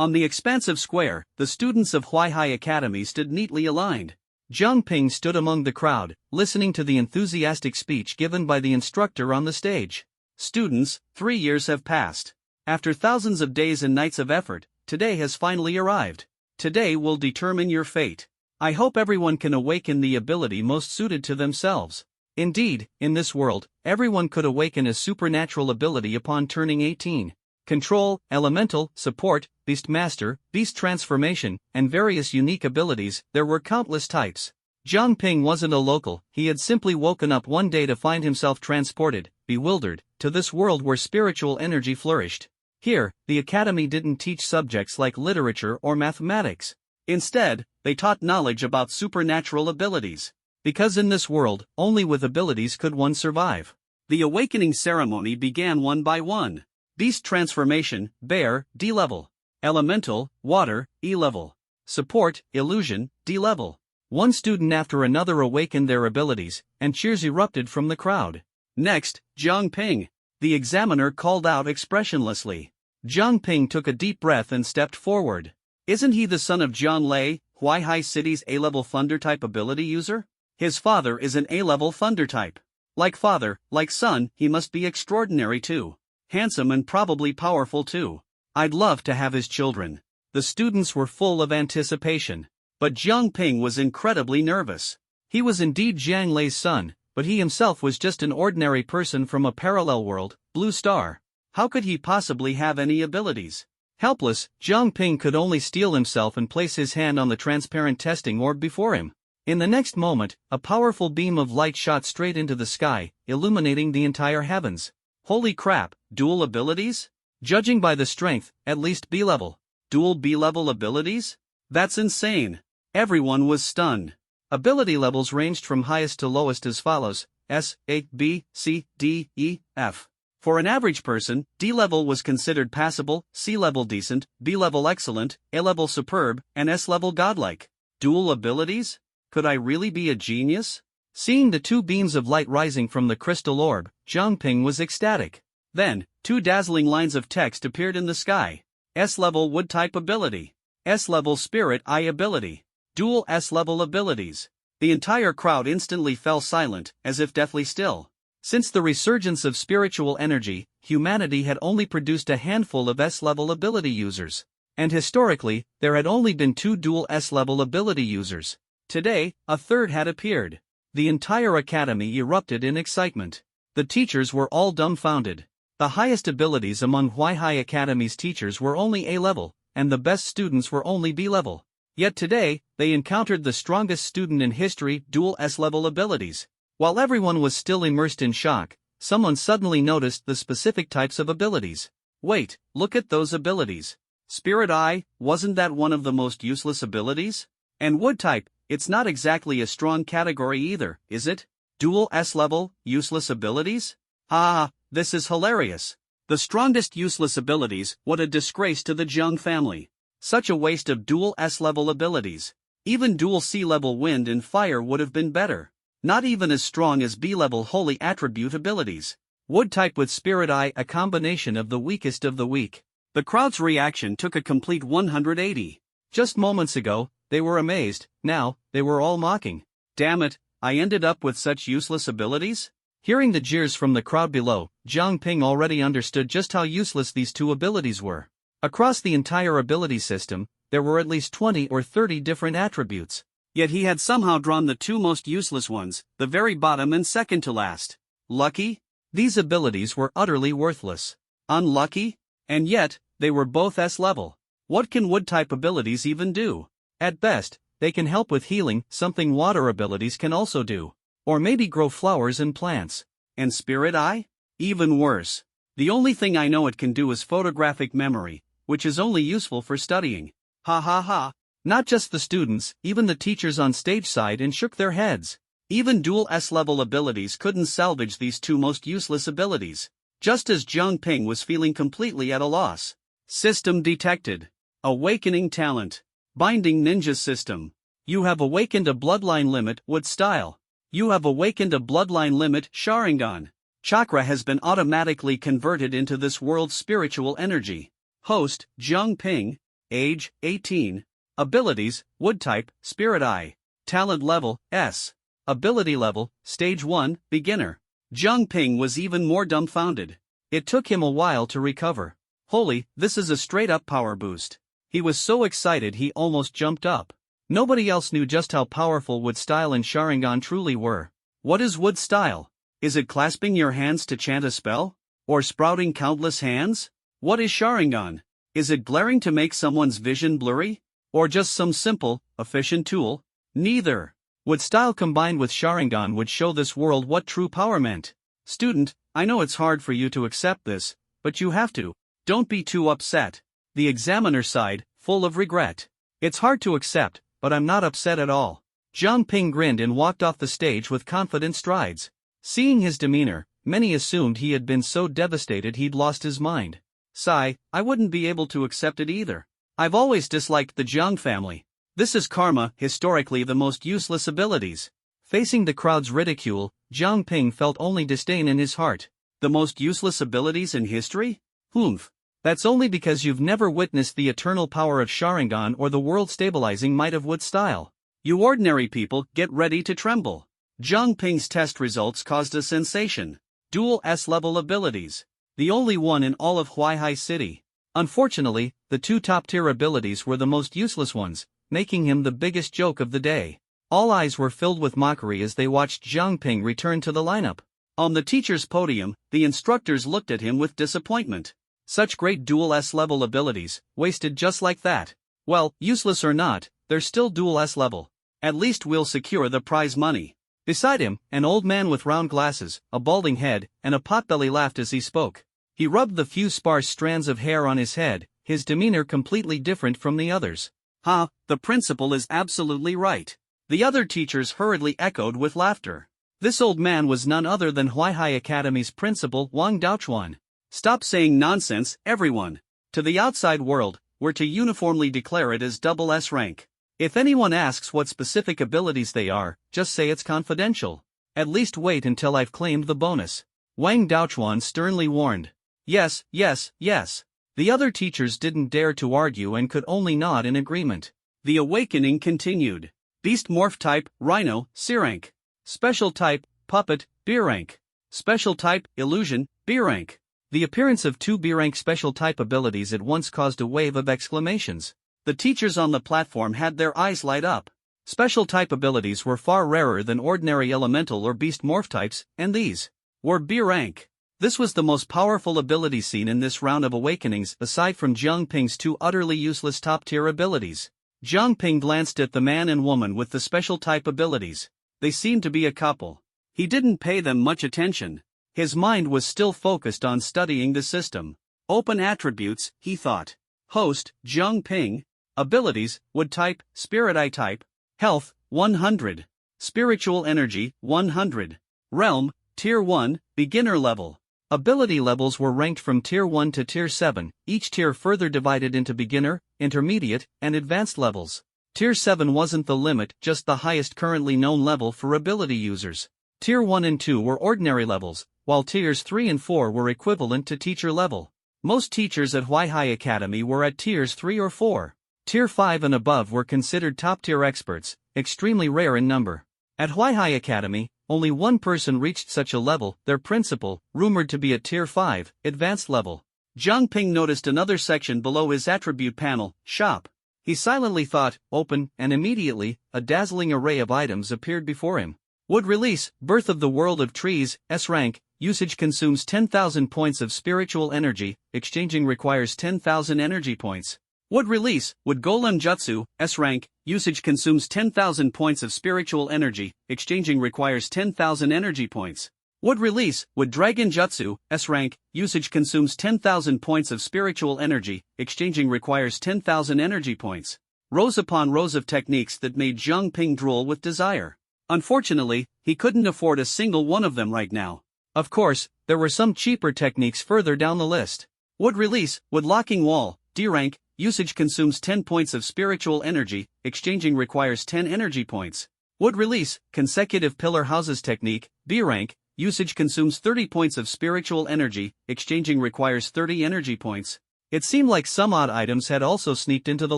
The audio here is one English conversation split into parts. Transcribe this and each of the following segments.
On the expansive square, the students of Huaihai Academy stood neatly aligned. Jiang Ping stood among the crowd, listening to the enthusiastic speech given by the instructor on the stage. Students, 3 years have passed. After thousands of days and nights of effort, today has finally arrived. Today will determine your fate. I hope everyone can awaken the ability most suited to themselves. Indeed, in this world, everyone could awaken a supernatural ability upon turning 18. Control, elemental, support, beast master, beast transformation, and various unique abilities. There were countless types. Jiang Ping wasn't a local, he had simply woken up one day to find himself transported, bewildered, to this world where spiritual energy flourished. Here, the academy didn't teach subjects like literature or mathematics. Instead, they taught knowledge about supernatural abilities. Because in this world, only with abilities could one survive. The awakening ceremony began one by one. Beast transformation, bear, D level. Elemental, water, E level. Support, illusion, D level. One student after another awakened their abilities, and cheers erupted from the crowd. Next, Jiang Ping. The examiner called out expressionlessly. Jiang Ping took a deep breath and stepped forward. Isn't he the son of Jiang Lei, Huaihai City's A-level thunder type ability user? His father is an A-level thunder type. Like father, like son, he must be extraordinary too. Handsome and probably powerful too. I'd love to have his children. The students were full of anticipation. But Jiang Ping was incredibly nervous. He was indeed Jiang Lei's son, but he himself was just an ordinary person from a parallel world, Blue Star. How could he possibly have any abilities? Helpless, Jiang Ping could only steel himself and place his hand on the transparent testing orb before him. In the next moment, a powerful beam of light shot straight into the sky, illuminating the entire heavens. Holy crap, dual abilities? Judging by the strength, at least B-level. Dual B-level abilities? That's insane. Everyone was stunned. Ability levels ranged from highest to lowest as follows: S, A, B, C, D, E, F. For an average person, D-level was considered passable, C-level decent, B-level excellent, A-level superb, and S-level godlike. Dual abilities? Could I really be a genius? Seeing the two beams of light rising from the crystal orb, Jiang Ping was ecstatic. Then, two dazzling lines of text appeared in the sky. S-level wood-type ability. S-level spirit eye ability. Dual S-level abilities. The entire crowd instantly fell silent, as if deathly still. Since the resurgence of spiritual energy, humanity had only produced a handful of S-level ability users. And historically, there had only been 2 dual S-level ability users. Today, a third had appeared. The entire academy erupted in excitement. The teachers were all dumbfounded. The highest abilities among Huaihai Academy's teachers were only A-level, and the best students were only B-level. Yet today, they encountered the strongest student in history, dual S-level abilities. While everyone was still immersed in shock, someone suddenly noticed the specific types of abilities. Wait, look at those abilities. Spirit Eye, wasn't that one of the most useless abilities? And Wood type, it's not exactly a strong category either, is it? Dual S-level, useless abilities? Ah, this is hilarious. The strongest useless abilities, what a disgrace to the Jiang family. Such a waste of dual S-level abilities. Even dual C-level wind and fire would have been better. Not even as strong as B-level holy attribute abilities. Wood type with Spirit Eye, a combination of the weakest of the weak. The crowd's reaction took a complete 180. Just moments ago, they were amazed, now, they were all mocking. Damn it, I ended up with such useless abilities? Hearing the jeers from the crowd below, Jiang Ping already understood just how useless these two abilities were. Across the entire ability system, there were at least 20 or 30 different attributes. Yet he had somehow drawn the two most useless ones, the very bottom and second to last. Lucky? These abilities were utterly worthless. Unlucky? And yet, they were both S-level. What can wood-type abilities even do? At best, they can help with healing, something water abilities can also do. Or maybe grow flowers and plants. And Spirit Eye? Even worse. The only thing I know it can do is photographic memory, which is only useful for studying. Ha ha ha. Not just the students, even the teachers on stage sighed and shook their heads. Even dual S-level abilities couldn't salvage these two most useless abilities. Just as Jiang Ping was feeling completely at a loss. System detected. Awakening talent. Binding ninja system. You have awakened a bloodline limit, Wood style. You have awakened a bloodline limit, Sharingan. Chakra has been automatically converted into this world's spiritual energy. Host, Jiang Ping. age, 18. Abilities, wood type, spirit eye. Talent level, S. Ability level, stage 1, beginner. Zhang Ping was even more dumbfounded. It took him a while to recover. Holy, this is a straight-up power boost. He was so excited he almost jumped up. Nobody else knew just how powerful Wood Style and Sharingan truly were. What is Wood Style? Is it clasping your hands to chant a spell? Or sprouting countless hands? What is Sharingan? Is it glaring to make someone's vision blurry? Or just some simple, efficient tool? Neither. Wood Style combined with Sharingan would show this world what true power meant. Student, I know it's hard for you to accept this, but you have to. Don't be too upset. The examiner sighed, full of regret. It's hard to accept, but I'm not upset at all. Zhang Ping grinned and walked off the stage with confident strides. Seeing his demeanor, many assumed he had been so devastated he'd lost his mind. Sigh, I wouldn't be able to accept it either. I've always disliked the Zhang family. This is karma, historically the most useless abilities. Facing the crowd's ridicule, Zhang Ping felt only disdain in his heart. The most useless abilities in history? Humph. That's only because you've never witnessed the eternal power of Sharingan or the world-stabilizing might of Wood Style. You ordinary people, get ready to tremble. Zhang Ping's test results caused a sensation. Dual S-level abilities. The only one in all of Huaihai City. Unfortunately, the two top-tier abilities were the most useless ones, making him the biggest joke of the day. All eyes were filled with mockery as they watched Zhang Ping return to the lineup. On the teacher's podium, the instructors looked at him with disappointment. Such great dual S-level abilities, wasted just like that. Well, useless or not, they're still dual S-level. At least we'll secure the prize money. Beside him, an old man with round glasses, a balding head, and a potbelly laughed as he spoke. He rubbed the few sparse strands of hair on his head, his demeanor completely different from the others. Ha, the principal is absolutely right. The other teachers hurriedly echoed with laughter. This old man was none other than Huaihai Academy's principal, Wang Daochuan. Stop saying nonsense, everyone. To the outside world, we're to uniformly declare it as double S rank. If anyone asks what specific abilities they are, just say it's confidential. At least wait until I've claimed the bonus. Wang Daochuan sternly warned. Yes, yes, yes. The other teachers didn't dare to argue and could only nod in agreement. The awakening continued. Beast Morph Type, Rhino, C rank. Special Type, Puppet, B rank. Special Type, Illusion, B rank. The appearance of two B-rank special type abilities at once caused a wave of exclamations. The teachers on the platform had their eyes light up. Special type abilities were far rarer than ordinary elemental or beast morph types, and these were B-rank. This was the most powerful ability seen in this round of awakenings aside from Zhang Ping's two utterly useless top-tier abilities. Zhang Ping glanced at the man and woman with the special type abilities. They seemed to be a couple. He didn't pay them much attention. His mind was still focused on studying the system. Open attributes, he thought. Host, Zhang Ping. Abilities, Wood type, Spirit Eye type. Health, 100. Spiritual energy, 100. Realm, Tier 1, beginner level. Ability levels were ranked from Tier 1 to Tier 7, each tier further divided into beginner, intermediate, and advanced levels. Tier 7 wasn't the limit, just the highest currently known level for ability users. Tier 1 and 2 were ordinary levels, while Tiers 3 and 4 were equivalent to teacher level. Most teachers at Huaihai Academy were at Tiers 3 or 4. Tier 5 and above were considered top-tier experts, extremely rare in number. At Huaihai Academy, only one person reached such a level, their principal, rumored to be at Tier 5, advanced level. Zhang Ping noticed another section below his attribute panel, Shop. He silently thought, open, and immediately, a dazzling array of items appeared before him. Wood release, Birth of the World of Trees, S rank, usage consumes 10,000 points of spiritual energy, exchanging requires 10,000 energy points. Wood release, Wood Golem Jutsu, S rank, usage consumes 10,000 points of spiritual energy, exchanging requires 10,000 energy points. Wood release, Wood Dragon Jutsu, S rank, usage consumes 10,000 points of spiritual energy, exchanging requires 10,000 energy points. Rows upon rows of techniques that made Zhang Ping drool with desire. Unfortunately, he couldn't afford a single one of them right now. Of course, there were some cheaper techniques further down the list. Wood release, Wood Locking Wall, D rank, usage consumes 10 points of spiritual energy, exchanging requires 10 energy points. Wood release, Consecutive Pillar Houses technique, B rank, usage consumes 30 points of spiritual energy, exchanging requires 30 energy points. It seemed like some odd items had also sneaked into the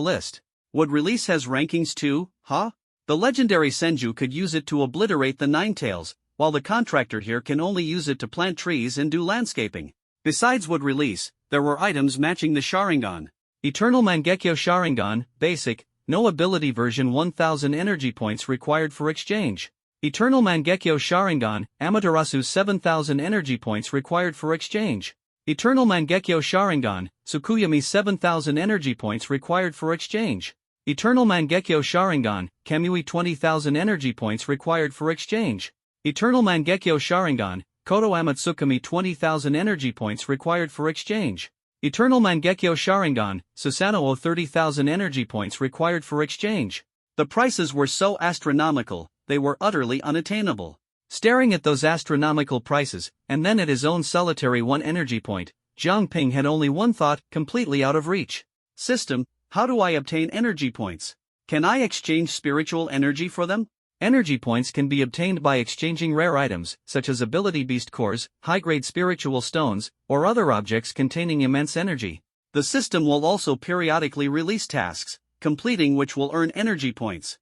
list. Would release has rankings too, huh? The legendary Senju could use it to obliterate the Ninetales, while the contractor here can only use it to plant trees and do landscaping. Besides would release, there were items matching the Sharingan. Eternal Mangekyo Sharingan, basic, no ability version 1000 energy points required for exchange. Eternal Mangekyo Sharingan, Amaterasu 7000 energy points required for exchange. Eternal Mangekyo Sharingan, Tsukuyami 7000 energy points required for exchange. Eternal Mangekyo Sharingan, Kamui 20,000 energy points required for exchange. Eternal Mangekyo Sharingan, Koto Amatsukami 20,000 energy points required for exchange. Eternal Mangekyo Sharingan, Susanoo 30,000 energy points required for exchange. The prices were so astronomical, they were utterly unattainable. Staring at those astronomical prices, and then at his own solitary 1 energy point, Jiang Ping had only one thought, completely out of reach. System, how do I obtain energy points? Can I exchange spiritual energy for them? Energy points can be obtained by exchanging rare items, such as ability beast cores, high-grade spiritual stones, or other objects containing immense energy. The system will also periodically release tasks, completing which will earn energy points.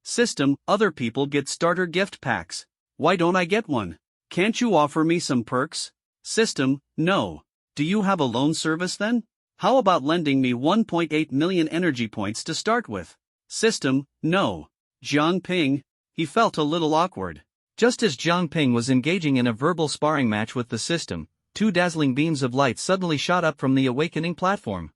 System, other people get starter gift packs. Why don't I get one? Can't you offer me some perks? System, no. Do you have a loan service then? How about lending me 1.8 million energy points to start with? System, no. Jiang Ping, he felt a little awkward. Just as Jiang Ping was engaging in a verbal sparring match with the system, 2 dazzling beams of light suddenly shot up from the awakening platform.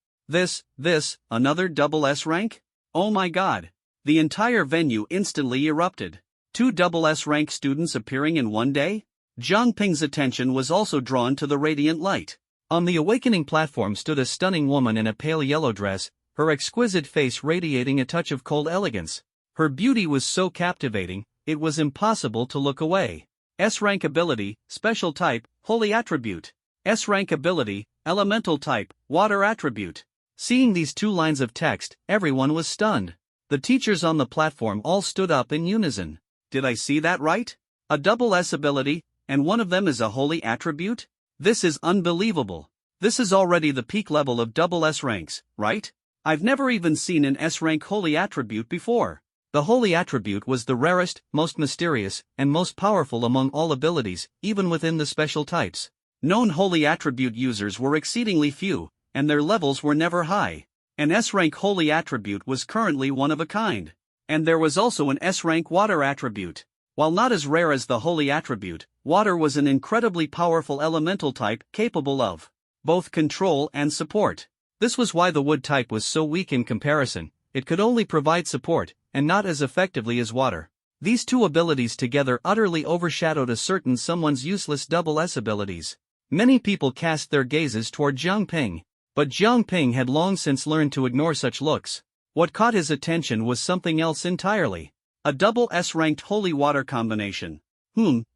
Another double S rank? Oh my god. The entire venue instantly erupted. 2 double S rank students appearing in one day? Jiang Ping's attention was also drawn to the radiant light. On the awakening platform stood a stunning woman in a pale yellow dress, her exquisite face radiating a touch of cold elegance. Her beauty was so captivating, it was impossible to look away. S-rank ability, special type, holy attribute. S-rank ability, elemental type, water attribute. Seeing these 2 lines of text, everyone was stunned. The teachers on the platform all stood up in unison. Did I see that right? A double S ability, and one of them is a holy attribute? This is unbelievable. This is already the peak level of double S ranks, right? I've never even seen an S-rank holy attribute before. The holy attribute was the rarest, most mysterious, and most powerful among all abilities, even within the special types. Known holy attribute users were exceedingly few, and their levels were never high. An S-rank holy attribute was currently one of a kind. And there was also an S-rank water attribute. While not as rare as the holy attribute, water was an incredibly powerful elemental type capable of both control and support. This was why the wood type was so weak in comparison. It could only provide support, and not as effectively as water. These 2 abilities together utterly overshadowed a certain someone's useless double S abilities. Many people cast their gazes toward Jiang Ping. But Jiang Ping had long since learned to ignore such looks. What caught his attention was something else entirely. A double S-ranked holy water combination.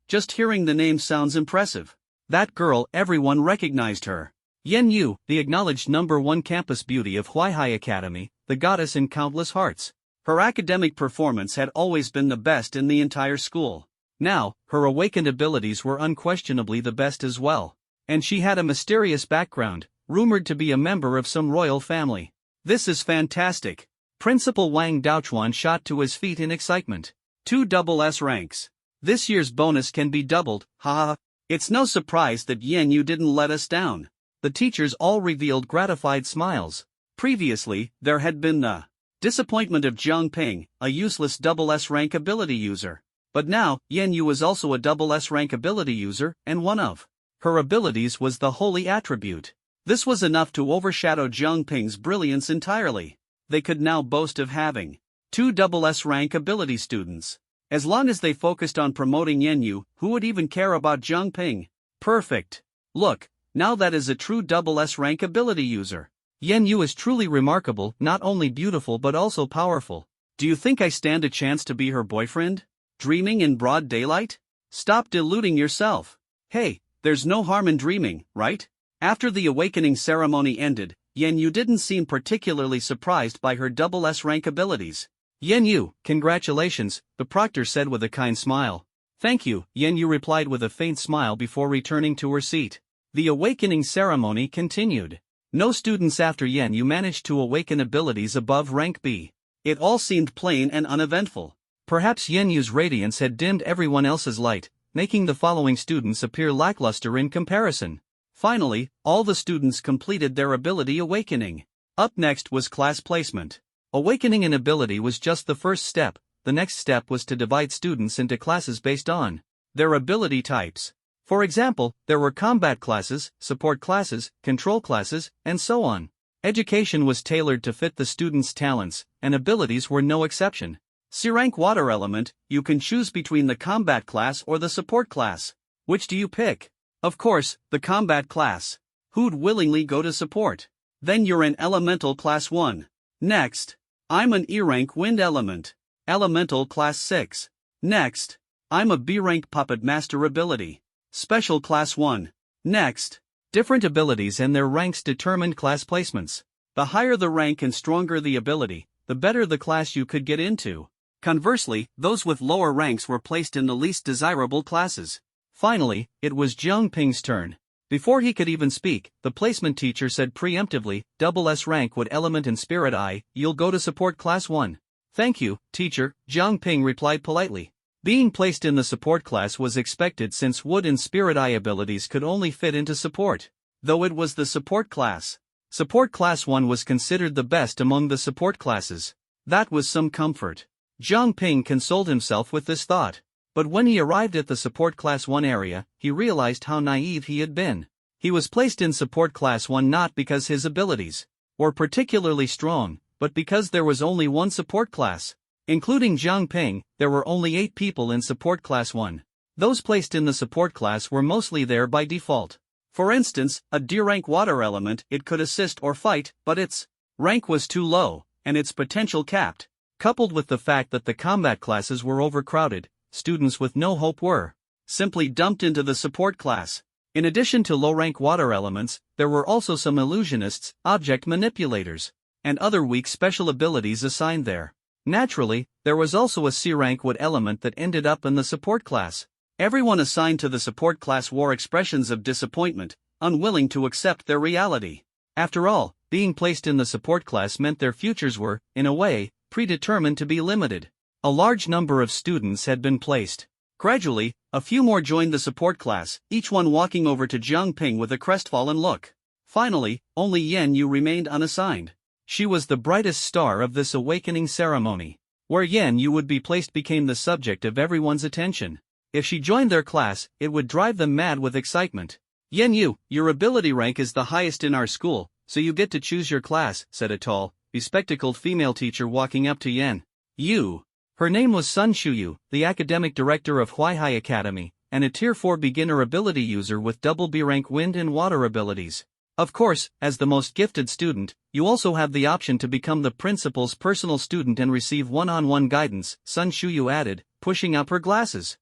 Just hearing the name sounds impressive. That girl, everyone recognized her. Yen Yu, the acknowledged #1 campus beauty of Huaihai Academy, the goddess in countless hearts. Her academic performance had always been the best in the entire school. Now, her awakened abilities were unquestionably the best as well. And she had a mysterious background, rumored to be a member of some royal family. This is fantastic. Principal Wang Daochuan shot to his feet in excitement. 2 double S ranks. This year's bonus can be doubled, haha. It's no surprise that Yen Yu didn't let us down. The teachers all revealed gratified smiles. Previously, there had been the disappointment of Jiang Ping, a useless double S rank ability user. But now, Yen Yu was also a double S rank ability user, and one of her abilities was the holy attribute. This was enough to overshadow Jiang Ping's brilliance entirely. They could now boast of having 2 double S rank ability students. As long as they focused on promoting Yen Yu, who would even care about Jiang Ping? Perfect. Look, now that is a true double S rank ability user. Yen Yu is truly remarkable, not only beautiful but also powerful. Do you think I stand a chance to be her boyfriend? Dreaming in broad daylight? Stop deluding yourself. Hey, there's no harm in dreaming, right? After the awakening ceremony ended, Yen Yu didn't seem particularly surprised by her double S rank abilities. Yen Yu, congratulations, the proctor said with a kind smile. Thank you, Yen Yu replied with a faint smile before returning to her seat. The awakening ceremony continued. No students after Yan Yu managed to awaken abilities above rank B. It all seemed plain and uneventful. Perhaps Yan Yu's radiance had dimmed everyone else's light, making the following students appear lackluster in comparison. Finally, all the students completed their ability awakening. Up next was class placement. Awakening an ability was just the first step. The next step was to divide students into classes based on their ability types. For example, there were combat classes, support classes, control classes, and so on. Education was tailored to fit the students' talents, and abilities were no exception. C-rank water element, you can choose between the combat class or the support class. Which do you pick? Of course, the combat class. Who'd willingly go to support? Then you're an elemental class 1. Next, I'm an E-rank wind element. Elemental class 6. Next, I'm a B-rank puppet master ability. Special class 1. Next, different abilities and their ranks determined class placements. The higher the rank and stronger the ability, the better the class you could get into. Conversely, those with lower ranks were placed in the least desirable classes. Finally, it was Jiang Ping's turn. Before he could even speak, the placement teacher said preemptively, double S rank would element and spirit I, you'll go to support class 1. Thank you, teacher, Jiang Ping replied politely. Being placed in the support class was expected since Wood and Spirit Eye abilities could only fit into support. Though it was the support class. Support class 1 was considered the best among the support classes. That was some comfort. Jiang Ping consoled himself with this thought. But when he arrived at the support class 1 area, he realized how naive he had been. He was placed in support class 1 not because his abilities were particularly strong, but because there was only one support class. Including Jiang Ping, there were only 8 people in support class 1. Those placed in the support class were mostly there by default. For instance, a D-rank water element, it could assist or fight, but its rank was too low, and its potential capped. Coupled with the fact that the combat classes were overcrowded, students with no hope were simply dumped into the support class. In addition to low-rank water elements, there were also some illusionists, object manipulators, and other weak special abilities assigned there. Naturally, there was also a C-rank wood element that ended up in the support class. Everyone assigned to the support class wore expressions of disappointment, unwilling to accept their reality. After all, being placed in the support class meant their futures were, in a way, predetermined to be limited. A large number of students had been placed. Gradually, a few more joined the support class, each one walking over to Jiang Ping with a crestfallen look. Finally, only Yan Yu remained unassigned. She was the brightest star of this awakening ceremony. Where Yan Yu would be placed became the subject of everyone's attention. If she joined their class, it would drive them mad with excitement. Yan Yu, your ability rank is the highest in our school, so you get to choose your class, said a tall, bespectacled female teacher walking up to Yan Yu. Her name was Sun Shuyu, the academic director of Huaihai Academy, and a Tier 4 beginner ability user with double B-rank wind and water abilities. Of course, as the most gifted student, you also have the option to become the principal's personal student and receive one-on-one guidance, Sun Shuyu added, pushing up her glasses.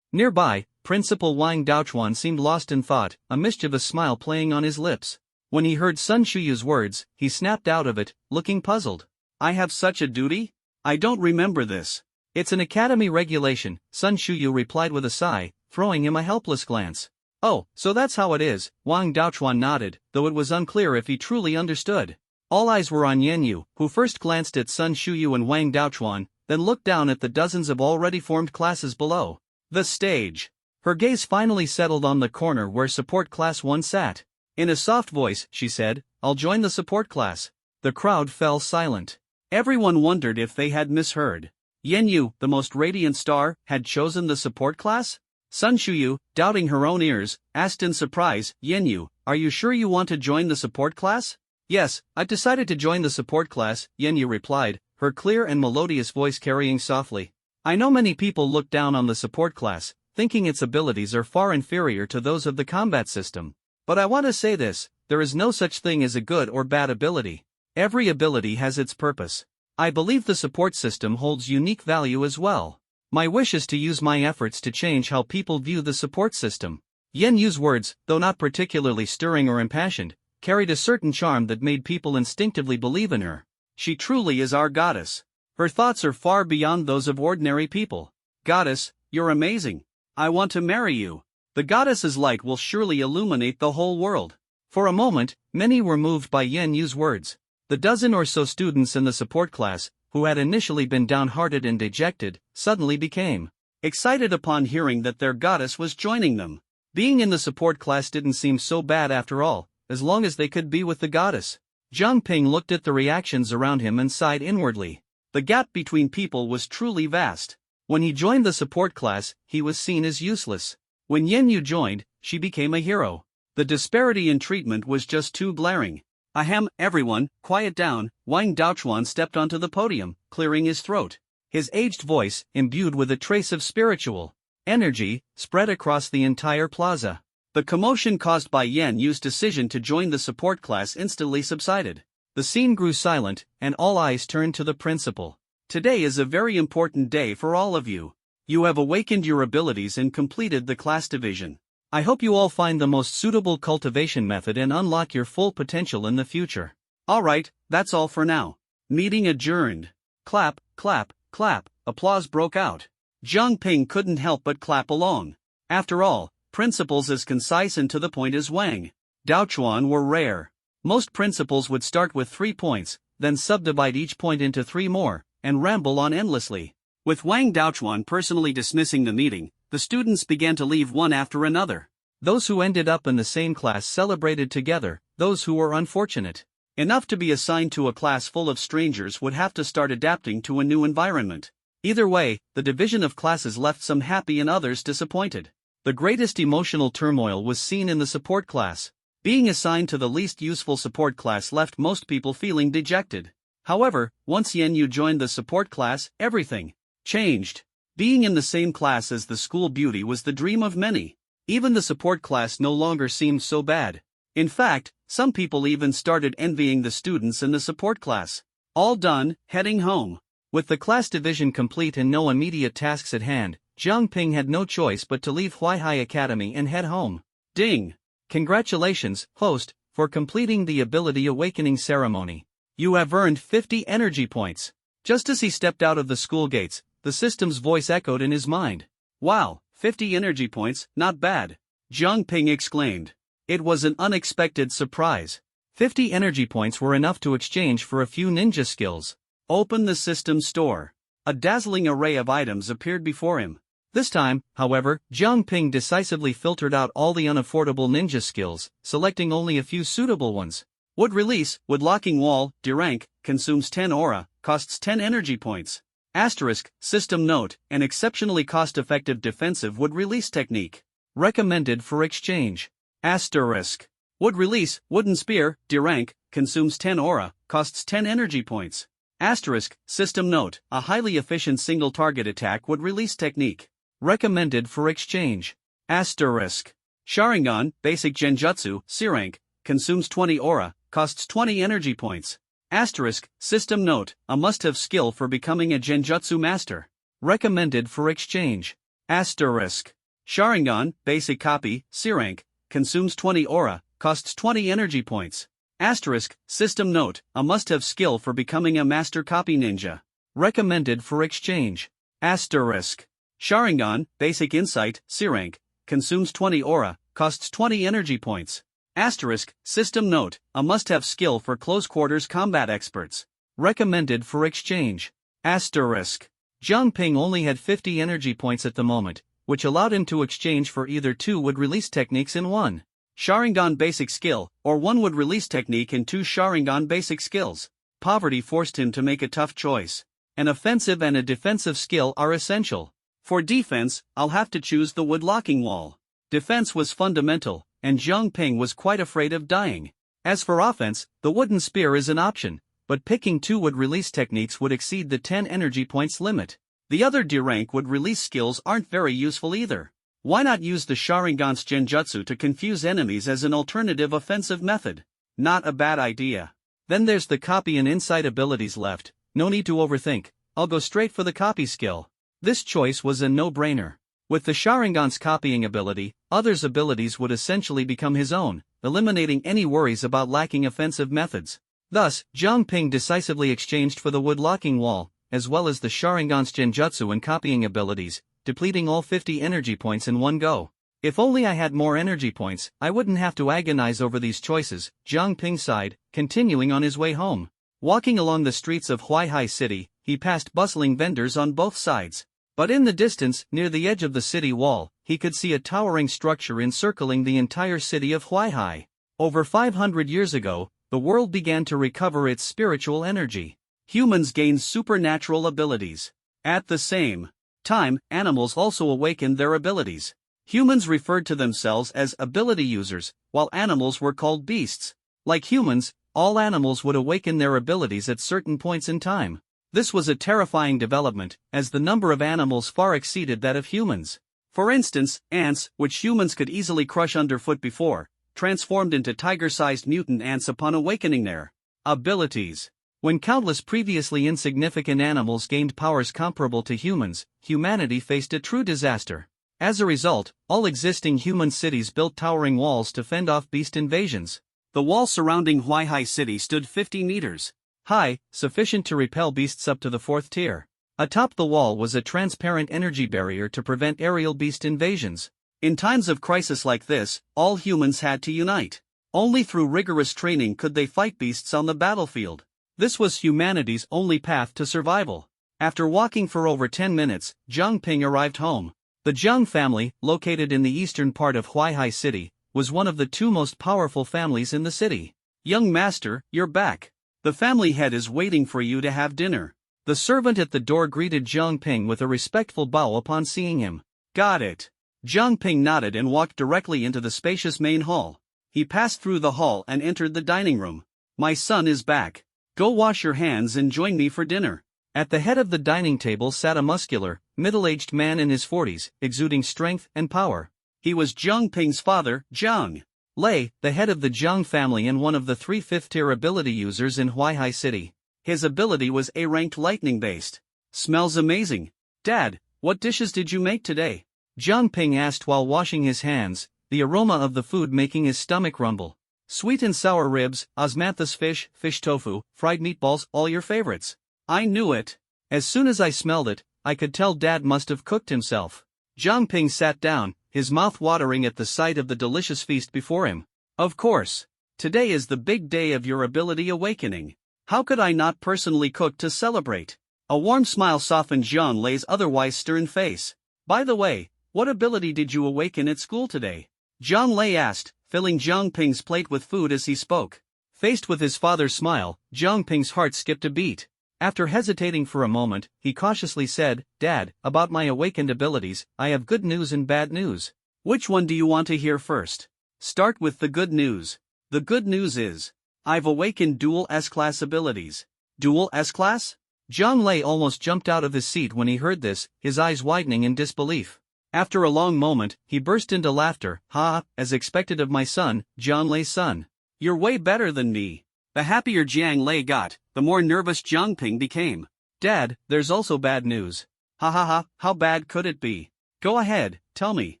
Nearby, Principal Wang Daochuan seemed lost in thought, a mischievous smile playing on his lips. When he heard Sun Shuyu's words, he snapped out of it, looking puzzled. I have such a duty? I don't remember this. It's an academy regulation, Sun Shuyu replied with a sigh, throwing him a helpless glance. Oh, so that's how it is, Wang Daochuan nodded, though it was unclear if he truly understood. All eyes were on Yan Yu, who first glanced at Sun Shuyu and Wang Daochuan, then looked down at the dozens of already formed classes below. The stage. Her gaze finally settled on the corner where support class 1 sat. In a soft voice, she said, I'll join the support class. The crowd fell silent. Everyone wondered if they had misheard. Yan Yu, the most radiant star, had chosen the support class? Sun Shuyu, doubting her own ears, asked in surprise, Yan Yu, are you sure you want to join the support class? Yes, I've decided to join the support class, Yan Yu replied, her clear and melodious voice carrying softly. I know many people look down on the support class, thinking its abilities are far inferior to those of the combat system. But I want to say this, there is no such thing as a good or bad ability. Every ability has its purpose. I believe the support system holds unique value as well. My wish is to use my efforts to change how people view the support system. Yan Yu's words, though not particularly stirring or impassioned, carried a certain charm that made people instinctively believe in her. She truly is our goddess. Her thoughts are far beyond those of ordinary people. Goddess, you're amazing. I want to marry you. The goddess's light will surely illuminate the whole world. For a moment, Many were moved by Yen Yu's words. The dozen or so students in the support class, who had initially been downhearted and dejected, suddenly became excited upon hearing that their goddess was joining them. Being in the support class didn't seem so bad after all, as long as they could be with the goddess. Zhang Ping looked at the reactions around him and sighed inwardly. The gap between people was truly vast. When he joined the support class, he was seen as useless. When Yen Yu joined, she became a hero. The disparity in treatment was just too glaring. Ahem, everyone, quiet down. Wang Daochuan stepped onto the podium, clearing his throat. His aged voice, imbued with a trace of spiritual energy, spread across the entire plaza. The commotion caused by Yen Yu's decision to join the support class instantly subsided. The scene grew silent, and all eyes turned to the principal. Today is a very important day for all of you. You have awakened your abilities and completed the class division. I hope you all find the most suitable cultivation method and unlock your full potential in the future. Alright, that's all for now. Meeting adjourned. Clap, clap, clap, applause broke out. Zhang Ping couldn't help but clap along. After all, principals as concise and to the point as Wang Daochuan were rare. Most principals would start with 3 points, then subdivide each point into 3 more, and ramble on endlessly. With Wang Daochuan personally dismissing the meeting, the students began to leave one after another. Those who ended up in the same class celebrated together, those who were unfortunate enough to be assigned to a class full of strangers would have to start adapting to a new environment. Either way, the division of classes left some happy and others disappointed. The greatest emotional turmoil was seen in the support class. Being assigned to the least useful support class left most people feeling dejected. However, once Yen Yu joined the support class, everything changed. Being in the same class as the school beauty was the dream of many. Even the support class no longer seemed so bad. In fact, some people even started envying the students in the support class. All done, heading home. With the class division complete and no immediate tasks at hand, Zhang Ping had no choice but to leave Huaihai Academy and head home. Ding! Congratulations, host, for completing the ability awakening ceremony. You have earned 50 energy points. Just as he stepped out of the school gates, the system's voice echoed in his mind. Wow, 50 energy points, not bad. Zhang Ping exclaimed. It was an unexpected surprise. 50 energy points were enough to exchange for a few ninja skills. Open the system store. A dazzling array of items appeared before him. This time, however, Zhang Ping decisively filtered out all the unaffordable ninja skills, selecting only a few suitable ones. Wood release, wood locking wall, D rank, consumes 10 aura, costs 10 energy points. Asterisk, system note, an exceptionally cost-effective defensive wood release technique. Recommended for exchange. Asterisk. Wood release, wooden spear, D rank, consumes 10 aura, costs 10 energy points. Asterisk, system note, a highly efficient single target attack would release technique. Recommended for exchange. Asterisk. Sharingan, basic genjutsu, C rank, consumes 20 aura, costs 20 energy points. Asterisk, system note, a must-have skill for becoming a genjutsu master. Recommended for exchange. Asterisk. Sharingan, basic copy, C rank, consumes 20 aura, costs 20 energy points. Asterisk, system note, a must-have skill for becoming a master copy ninja. Recommended for exchange. Asterisk. Sharingan, basic insight, C rank, consumes 20 aura, costs 20 energy points. Asterisk, system note, a must-have skill for close-quarters combat experts. Recommended for exchange. Asterisk. Zhang Ping only had 50 energy points at the moment, which allowed him to exchange for either 2 wood release techniques in 1 Sharingan basic skill, or 1 wood release technique and 2 Sharingan basic skills. Poverty forced him to make a tough choice. An offensive and a defensive skill are essential. For defense, I'll have to choose the wood locking wall. Defense was fundamental, and Zhang Ping was quite afraid of dying. As for offense, the wooden spear is an option, but picking 2 wood release techniques would exceed the 10 energy points limit. The other D rank wood release skills aren't very useful either. Why not use the Sharingan's genjutsu to confuse enemies as an alternative offensive method? Not a bad idea. Then there's the copy and insight abilities left. No need to overthink, I'll go straight for the copy skill. This choice was a no-brainer. With the Sharingan's copying ability, others' abilities would essentially become his own, eliminating any worries about lacking offensive methods. Thus, Zhang Ping decisively exchanged for the wood locking wall, as well as the Sharingan's genjutsu and copying abilities, depleting all 50 energy points in one go. If only I had more energy points, I wouldn't have to agonize over these choices, Jiang Ping sighed, continuing on his way home. Walking along the streets of Huaihai City, he passed bustling vendors on both sides. But in the distance, near the edge of the city wall, he could see a towering structure encircling the entire city of Huaihai. Over 500 years ago, the world began to recover its spiritual energy. Humans gained supernatural abilities. At the same time, animals also awakened their abilities. Humans referred to themselves as ability users, while animals were called beasts. Like humans, all animals would awaken their abilities at certain points in time. This was a terrifying development, as the number of animals far exceeded that of humans. For instance, ants, which humans could easily crush underfoot before, transformed into tiger-sized mutant ants upon awakening their abilities. When countless previously insignificant animals gained powers comparable to humans, humanity faced a true disaster. As a result, all existing human cities built towering walls to fend off beast invasions. The wall surrounding Huaihai City stood 50 meters high, sufficient to repel beasts up to the 4th tier. Atop the wall was a transparent energy barrier to prevent aerial beast invasions. In times of crisis like this, all humans had to unite. Only through rigorous training could they fight beasts on the battlefield. This was humanity's only path to survival. After walking for over 10 minutes, Jiang Ping arrived home. The Jiang family, located in the eastern part of Huaihai City, was one of the 2 most powerful families in the city. "Young master, you're back. The family head is waiting for you to have dinner." The servant at the door greeted Jiang Ping with a respectful bow upon seeing him. "Got it." Jiang Ping nodded and walked directly into the spacious main hall. He passed through the hall and entered the dining room. "My son is back. Go wash your hands and join me for dinner." At the head of the dining table sat a muscular, middle-aged man in his 40s, exuding strength and power. He was Jiang Ping's father, Jiang Lei, the head of the Jiang family and one of the 3 5th-tier ability users in Huaihai City. His ability was A-ranked lightning-based. "Smells amazing. Dad, what dishes did you make today?" Jiang Ping asked while washing his hands, the aroma of the food making his stomach rumble. "Sweet and sour ribs, osmanthus fish, fish tofu, fried meatballs, all your favorites." "I knew it. As soon as I smelled it, I could tell Dad must have cooked himself." Jiang Ping sat down, his mouth watering at the sight of the delicious feast before him. "Of course. Today is the big day of your ability awakening. How could I not personally cook to celebrate?" A warm smile softened Jiang Lei's otherwise stern face. "By the way, what ability did you awaken at school today?" Jiang Lei asked, filling Jiang Ping's plate with food as he spoke. Faced with his father's smile, Jiang Ping's heart skipped a beat. After hesitating for a moment, he cautiously said, "Dad, about my awakened abilities, I have good news and bad news." "Which one do you want to hear first?" "Start with the good news." "The good news is, I've awakened dual S-class abilities." "Dual S-class?" Jiang Lei almost jumped out of his seat when he heard this, his eyes widening in disbelief. After a long moment, he burst into laughter. "Ha, as expected of my son, Jiang Lei's son. You're way better than me." The happier Jiang Lei got, the more nervous Jiang Ping became. "Dad, there's also bad news." "Ha ha ha, how bad could it be? Go ahead, tell me."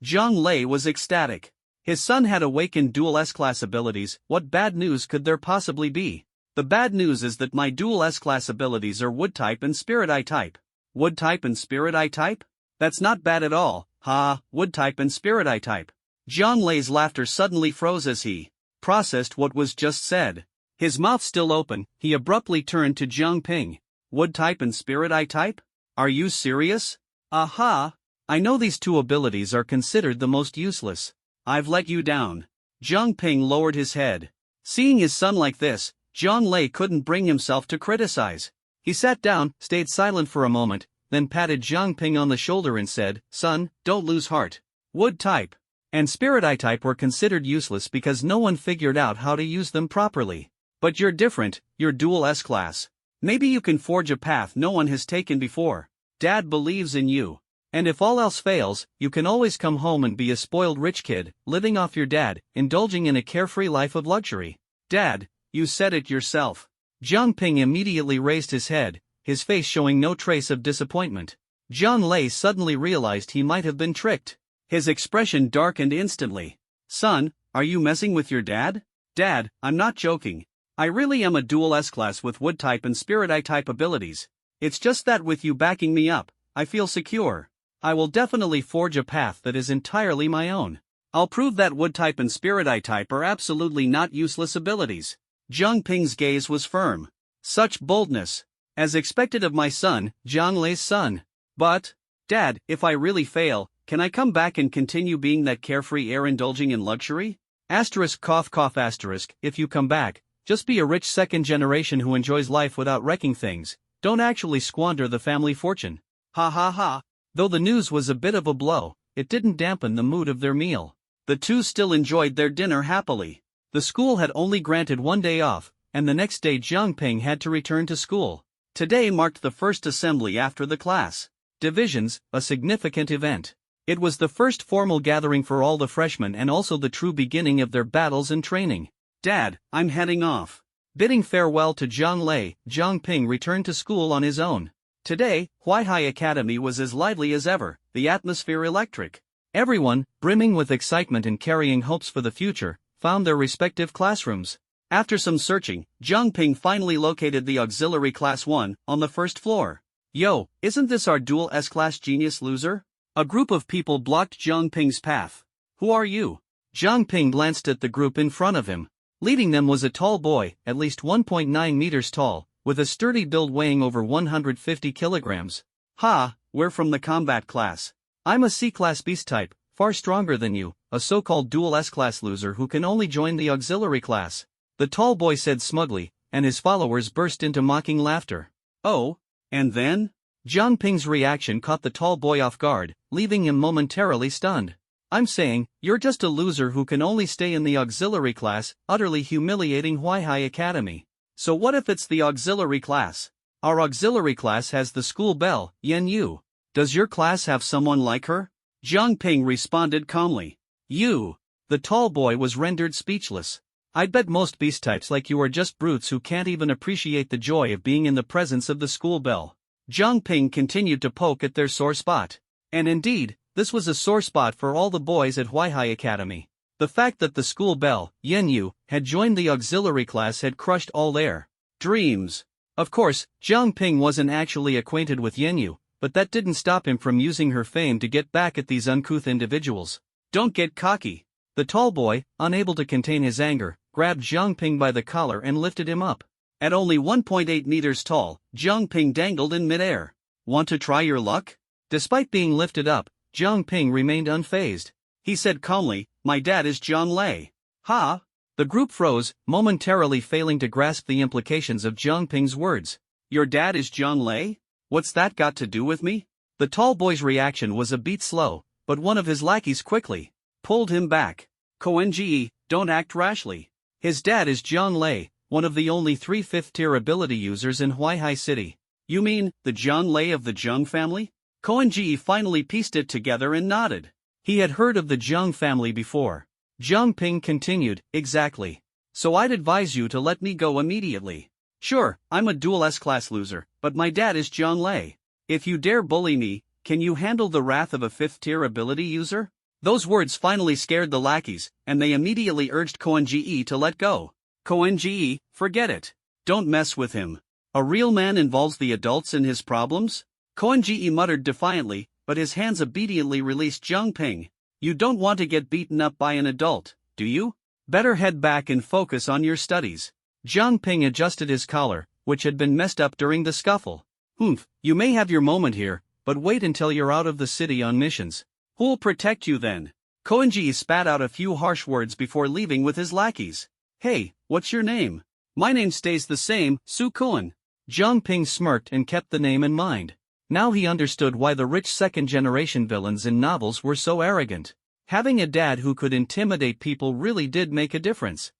Jiang Lei was ecstatic. His son had awakened dual S-class abilities. What bad news could there possibly be? "The bad news is that my dual S-class abilities are Wood type and Spirit Eye type." Wood type and Spirit Eye type? That's not bad at all. Ha, Wood type and Spirit Eye type. Jiang Lei's laughter suddenly froze as he processed what was just said. His mouth still open, he abruptly turned to Jiang Ping. "Wood type and Spirit Eye type? Are you serious?" "Aha! I know these 2 abilities are considered the most useless. I've let you down." Jiang Ping lowered his head. Seeing his son like this, Jiang Lei couldn't bring himself to criticize. He sat down, stayed silent for a moment, then patted Jiang Ping on the shoulder and said, "Son, don't lose heart. Wood type and Spirit Eye type were considered useless because no one figured out how to use them properly. But you're different, you're dual S-class. Maybe you can forge a path no one has taken before. Dad believes in you. And if all else fails, you can always come home and be a spoiled rich kid, living off your dad, indulging in a carefree life of luxury." "Dad, you said it yourself." Jiang Ping immediately raised his head, his face showing no trace of disappointment. Jiang Lei suddenly realized he might have been tricked. His expression darkened instantly. "Son, are you messing with your dad?" "Dad, I'm not joking. I really am a dual S-class with Wood type and Spirit Eye type abilities. It's just that with you backing me up, I feel secure." I will definitely forge a path that is entirely my own. I'll prove that wood type and spirit eye type are absolutely not useless abilities. Jiang Ping's gaze was firm. Such boldness. As expected of my son, Jiang Lei's son. But, Dad, if I really fail, can I come back and continue being that carefree heir indulging in luxury? Asterisk cough cough asterisk, if you come back, just be a rich second generation who enjoys life without wrecking things, don't actually squander the family fortune. Ha ha ha. Though the news was a bit of a blow, it didn't dampen the mood of their meal. The two still enjoyed their dinner happily. The school had only granted 1 day off, and the next day Jiang Ping had to return to school. Today marked the first assembly after the class divisions, a significant event. It was the first formal gathering for all the freshmen and also the true beginning of their battles and training. Dad, I'm heading off. Bidding farewell to Jiang Lei, Jiang Ping returned to school on his own. Today, Huaihai Academy was as lively as ever, the atmosphere electric. Everyone, brimming with excitement and carrying hopes for the future, found their respective classrooms. After some searching, Jiang Ping finally located the auxiliary class 1 on the first floor. Yo, isn't this our dual S-class genius loser? A group of people blocked Jiang Ping's path. Who are you? Jiang Ping glanced at the group in front of him. Leading them was a tall boy, at least 1.9 meters tall, with a sturdy build weighing over 150 kilograms. Ha, we're from the combat class. I'm a C-class beast type, far stronger than you, a so-called dual S-class loser who can only join the auxiliary class. The tall boy said smugly, and his followers burst into mocking laughter. Oh? And then? Jiang Ping's reaction caught the tall boy off guard, leaving him momentarily stunned. I'm saying, you're just a loser who can only stay in the auxiliary class, utterly humiliating Huaihai Academy. So what if it's the auxiliary class? Our auxiliary class has the school belle, Yan Yu. Does your class have someone like her? Jiang Ping responded calmly. You. The tall boy was rendered speechless. I'd bet most beast types like you are just brutes who can't even appreciate the joy of being in the presence of the school belle. Jiang Ping continued to poke at their sore spot. And indeed, this was a sore spot for all the boys at Huaihai Academy. The fact that the school belle, Yan Yu, had joined the auxiliary class had crushed all their dreams. Of course, Jiang Ping wasn't actually acquainted with Yan Yu, but that didn't stop him from using her fame to get back at these uncouth individuals. Don't get cocky. The tall boy, unable to contain his anger, grabbed Jiang Ping by the collar and lifted him up. At only 1.8 meters tall, Jiang Ping dangled in midair. Want to try your luck? Despite being lifted up, Jiang Ping remained unfazed. He said calmly, my dad is Jiang Lei. Ha? The group froze, momentarily failing to grasp the implications of Jiang Ping's words. Your dad is Jiang Lei? What's that got to do with me? The tall boy's reaction was a beat slow, but one of his lackeys quickly pulled him back. Koenji, don't act rashly. His dad is Jiang Lei, one of the only 3 fifth-tier ability users in Huaihai City. You mean, the Jiang Lei of the Jiang family? Koenji finally pieced it together and nodded. He had heard of the Jiang family before. Jiang Ping continued, exactly. So I'd advise you to let me go immediately. Sure, I'm a dual S-class loser, but my dad is Jiang Lei. If you dare bully me, can you handle the wrath of a 5th-tier ability user? Those words finally scared the lackeys, and they immediately urged Koenji to let go. Koenji, forget it. Don't mess with him. A real man involves the adults in his problems? Koenji muttered defiantly, but his hands obediently released Jiang Ping. You don't want to get beaten up by an adult, do you? Better head back and focus on your studies. Jiang Ping adjusted his collar, which had been messed up during the scuffle. Humph, you may have your moment here, but wait until you're out of the city on missions. Who'll protect you then? Koenji spat out a few harsh words before leaving with his lackeys. Hey, what's your name? My name stays the same, Su Kuan. Jiang Ping smirked and kept the name in mind. Now he understood why the rich second-generation villains in novels were so arrogant. Having a dad who could intimidate people really did make a difference.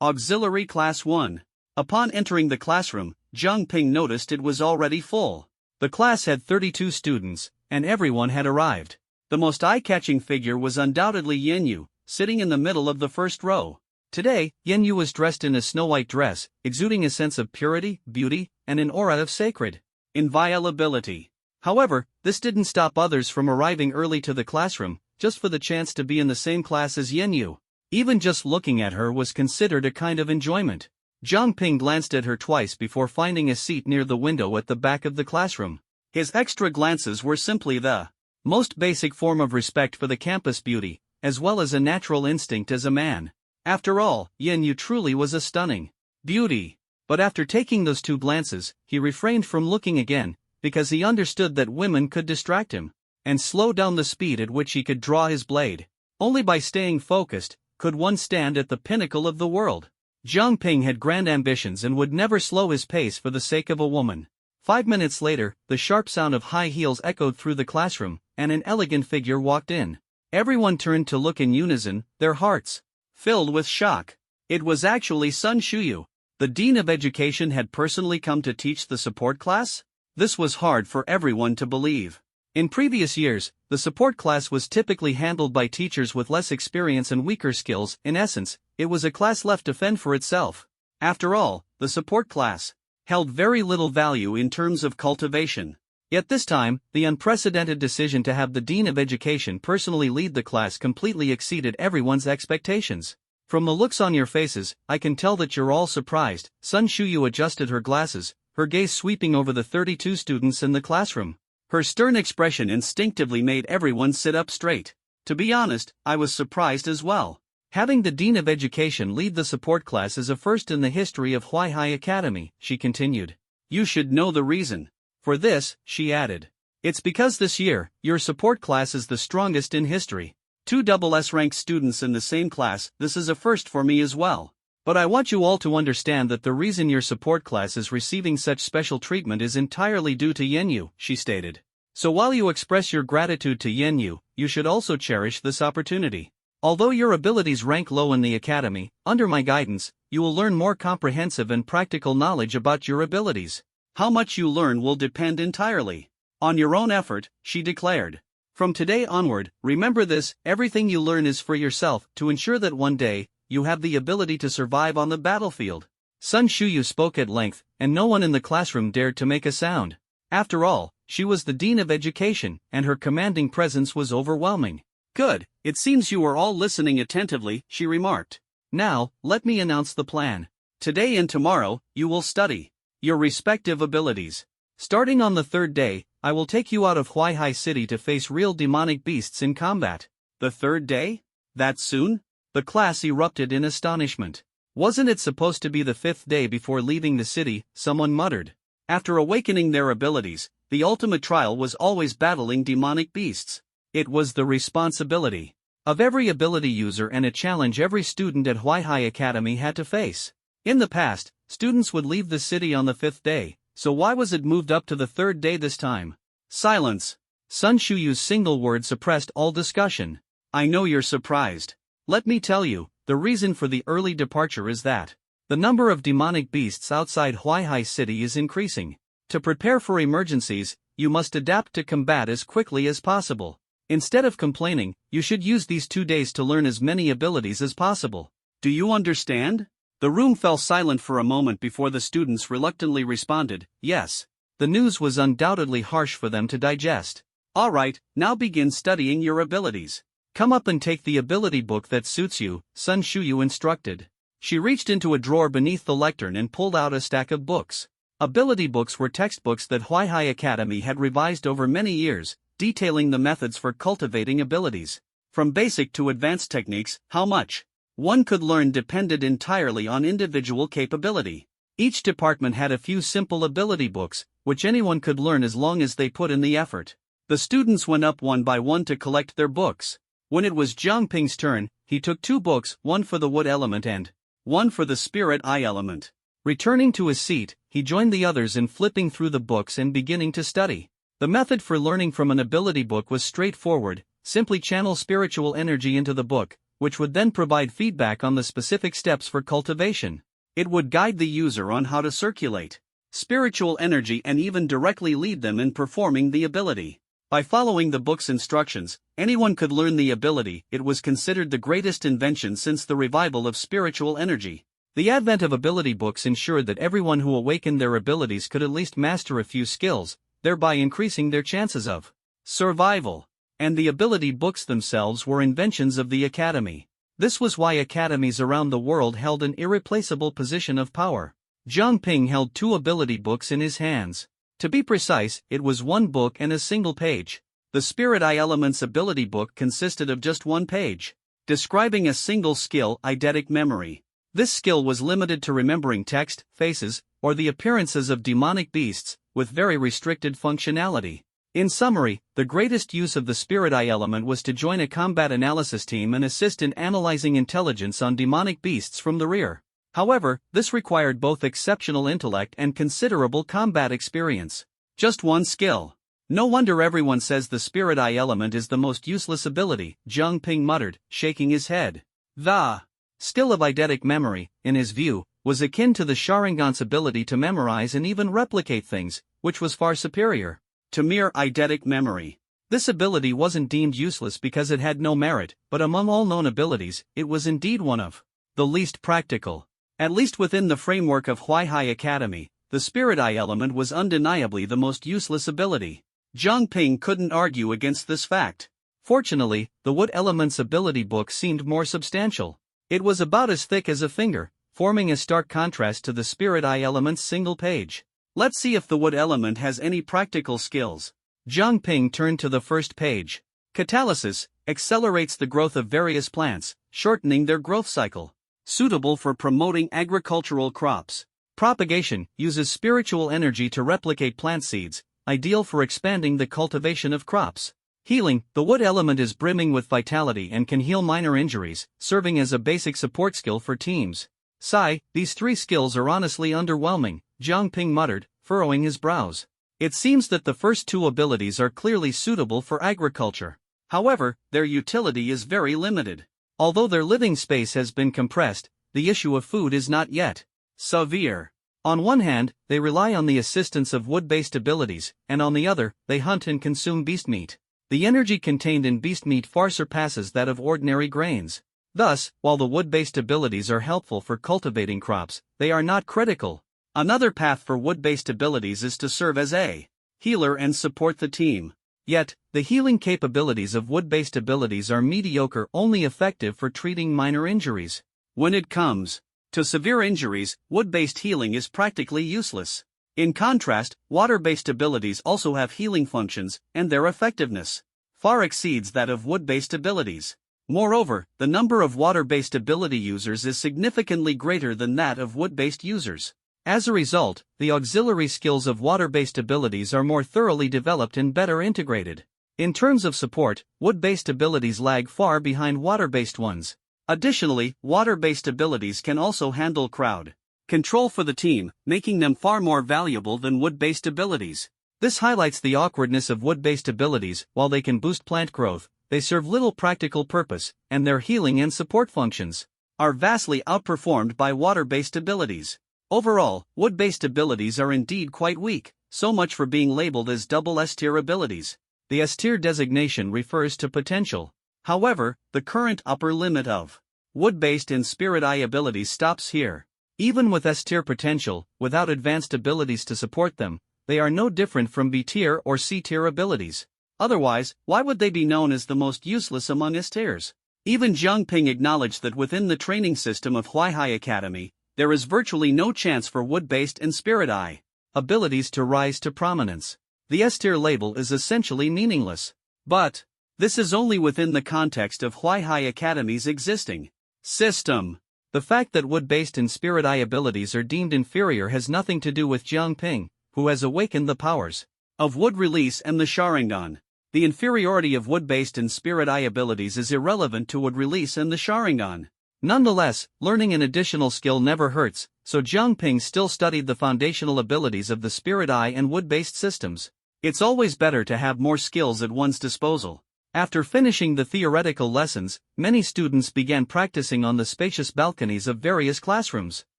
Auxiliary Class 1. Upon entering the classroom, Jiang Ping noticed it was already full. The class had 32 students, and everyone had arrived. The most eye-catching figure was undoubtedly Yan Yu, sitting in the middle of the first row. Today, Yan Yu was dressed in a snow-white dress, exuding a sense of purity, beauty, and an aura of sacred inviolability. However, this didn't stop others from arriving early to the classroom, just for the chance to be in the same class as Yan Yu. Even just looking at her was considered a kind of enjoyment. Jiang Ping glanced at her twice before finding a seat near the window at the back of the classroom. His extra glances were simply the most basic form of respect for the campus beauty, as well as a natural instinct as a man. After all, Yan Yu truly was a stunning beauty. But after taking those 2 glances, he refrained from looking again, because he understood that women could distract him, and slow down the speed at which he could draw his blade. Only by staying focused could one stand at the pinnacle of the world. Zhang Ping had grand ambitions and would never slow his pace for the sake of a woman. 5 minutes later, the sharp sound of high heels echoed through the classroom, and an elegant figure walked in. Everyone turned to look in unison, their hearts filled with shock. It was actually Sun Shuyu. The Dean of Education had personally come to teach the support class? This was hard for everyone to believe. In previous years, the support class was typically handled by teachers with less experience and weaker skills. In essence, it was a class left to fend for itself. After all, the support class held very little value in terms of cultivation. Yet this time, the unprecedented decision to have the Dean of Education personally lead the class completely exceeded everyone's expectations. From the looks on your faces, I can tell that you're all surprised. Sun Shuyu adjusted her glasses, her gaze sweeping over the 32 students in the classroom. Her stern expression instinctively made everyone sit up straight. To be honest, I was surprised as well. Having the Dean of Education lead the support class is a first in the history of Huaihai Academy, she continued. You should know the reason for this, she added. It's because this year, your support class is the strongest in history. 2 SS-ranked students in the same class, this is a first for me as well. But I want you all to understand that the reason your support class is receiving such special treatment is entirely due to Yan Yu, she stated. So while you express your gratitude to Yan Yu, you should also cherish this opportunity. Although your abilities rank low in the academy, under my guidance, you will learn more comprehensive and practical knowledge about your abilities. How much you learn will depend entirely on your own effort, she declared. From today onward, remember this, everything you learn is for yourself, to ensure that one day, you have the ability to survive on the battlefield. Sun Shuyu spoke at length, and no one in the classroom dared to make a sound. After all, she was the Dean of Education, and her commanding presence was overwhelming. Good, it seems you are all listening attentively, she remarked. Now, let me announce the plan. Today and tomorrow, you will study your respective abilities. Starting on the 3rd day, I will take you out of Huaihai City to face real demonic beasts in combat. The 3rd day? That soon? The class erupted in astonishment. Wasn't it supposed to be the 5th day before leaving the city, someone muttered. After awakening their abilities, the ultimate trial was always battling demonic beasts. It was the responsibility of every ability user and a challenge every student at Huaihai Academy had to face. In the past, students would leave the city on the 5th day, so why was it moved up to the 3rd day this time? Silence. Sun Shuyu's single word suppressed all discussion. I know you're surprised. Let me tell you, the reason for the early departure is that the number of demonic beasts outside Huaihai City is increasing. To prepare for emergencies, you must adapt to combat as quickly as possible. Instead of complaining, you should use these 2 days to learn as many abilities as possible. Do you understand? The room fell silent for a moment before the students reluctantly responded, yes. The news was undoubtedly harsh for them to digest. All right, now begin studying your abilities. Come up and take the ability book that suits you, Sun Shuyu instructed. She reached into a drawer beneath the lectern and pulled out a stack of books. Ability books were textbooks that Huaihai Academy had revised over many years, detailing the methods for cultivating abilities. From basic to advanced techniques, how much one could learn depended entirely on individual capability. Each department had a few simple ability books, which anyone could learn as long as they put in the effort. The students went up one by one to collect their books. When it was Zhang Ping's turn, he took 2 books, one for the wood element and one for the spirit eye element. Returning to his seat, he joined the others in flipping through the books and beginning to study. The method for learning from an ability book was straightforward, simply channel spiritual energy into the book, which would then provide feedback on the specific steps for cultivation. It would guide the user on how to circulate spiritual energy and even directly lead them in performing the ability. By following the book's instructions, anyone could learn the ability. It was considered the greatest invention since the revival of spiritual energy. The advent of ability books ensured that everyone who awakened their abilities could at least master a few skills, thereby increasing their chances of survival. And the ability books themselves were inventions of the academy. This was why academies around the world held an irreplaceable position of power. Zhang Ping held 2 ability books in his hands. To be precise, it was 1 book and a single page. The Spirit Eye Elements ability book consisted of just one page, describing a single skill, eidetic memory. This skill was limited to remembering text, faces, or the appearances of demonic beasts, with very restricted functionality. In summary, the greatest use of the Spirit Eye element was to join a combat analysis team and assist in analyzing intelligence on demonic beasts from the rear. However, this required both exceptional intellect and considerable combat experience. Just one skill. No wonder everyone says the Spirit Eye element is the most useless ability, Zhang Ping muttered, shaking his head. The skill of eidetic memory, in his view, was akin to the Sharingan's ability to memorize and even replicate things, which was far superior to mere eidetic memory. This ability wasn't deemed useless because it had no merit, but among all known abilities, it was indeed one of the least practical. At least within the framework of Huaihai Academy, the Spirit Eye element was undeniably the most useless ability. Zhang Ping couldn't argue against this fact. Fortunately, the Wood Elements ability book seemed more substantial. It was about as thick as a finger, forming a stark contrast to the Spirit Eye element's single page. Let's see if the Wood element has any practical skills. Zhang Ping turned to the first page. Catalysis accelerates the growth of various plants, shortening their growth cycle. Suitable for promoting agricultural crops. Propagation uses spiritual energy to replicate plant seeds, ideal for expanding the cultivation of crops. Healing, the Wood element is brimming with vitality and can heal minor injuries, serving as a basic support skill for teams. Sigh, these three skills are honestly underwhelming, Zhang Ping muttered, furrowing his brows. It seems that the first two abilities are clearly suitable for agriculture. However, their utility is very limited. Although their living space has been compressed, the issue of food is not yet severe. On one hand, they rely on the assistance of wood-based abilities, and on the other, they hunt and consume beast meat. The energy contained in beast meat far surpasses that of ordinary grains. Thus, while the wood-based abilities are helpful for cultivating crops, they are not critical. Another path for wood-based abilities is to serve as a healer and support the team. Yet, the healing capabilities of wood-based abilities are mediocre, only effective for treating minor injuries. When it comes to severe injuries, wood-based healing is practically useless. In contrast, water-based abilities also have healing functions, and their effectiveness far exceeds that of wood-based abilities. Moreover, the number of water-based ability users is significantly greater than that of wood-based users. As a result, the auxiliary skills of water-based abilities are more thoroughly developed and better integrated. In terms of support, wood-based abilities lag far behind water-based ones. Additionally, water-based abilities can also handle crowd control for the team, making them far more valuable than wood-based abilities. This highlights the awkwardness of wood-based abilities. While they can boost plant growth, they serve little practical purpose, and their healing and support functions are vastly outperformed by water-based abilities. Overall, wood-based abilities are indeed quite weak, so much for being labeled as double S-tier abilities. The S-tier designation refers to potential. However, the current upper limit of wood-based and Spirit Eye abilities stops here. Even with S-tier potential, without advanced abilities to support them, they are no different from B-tier or C-tier abilities. Otherwise, why would they be known as the most useless among S-tiers? Even Zhang Ping acknowledged that within the training system of Huaihai Academy, there is virtually no chance for wood-based and Spirit Eye abilities to rise to prominence. The S-tier label is essentially meaningless. But this is only within the context of Huaihai Academy's existing system. The fact that wood-based and Spirit Eye abilities are deemed inferior has nothing to do with Zhang Ping, who has awakened the powers of wood release and the Sharingan. The inferiority of wood-based and Spirit Eye abilities is irrelevant to wood release and the Sharingan. Nonetheless, learning an additional skill never hurts, so Zhang Ping still studied the foundational abilities of the Spirit Eye and wood-based systems. It's always better to have more skills at one's disposal. After finishing the theoretical lessons, many students began practicing on the spacious balconies of various classrooms.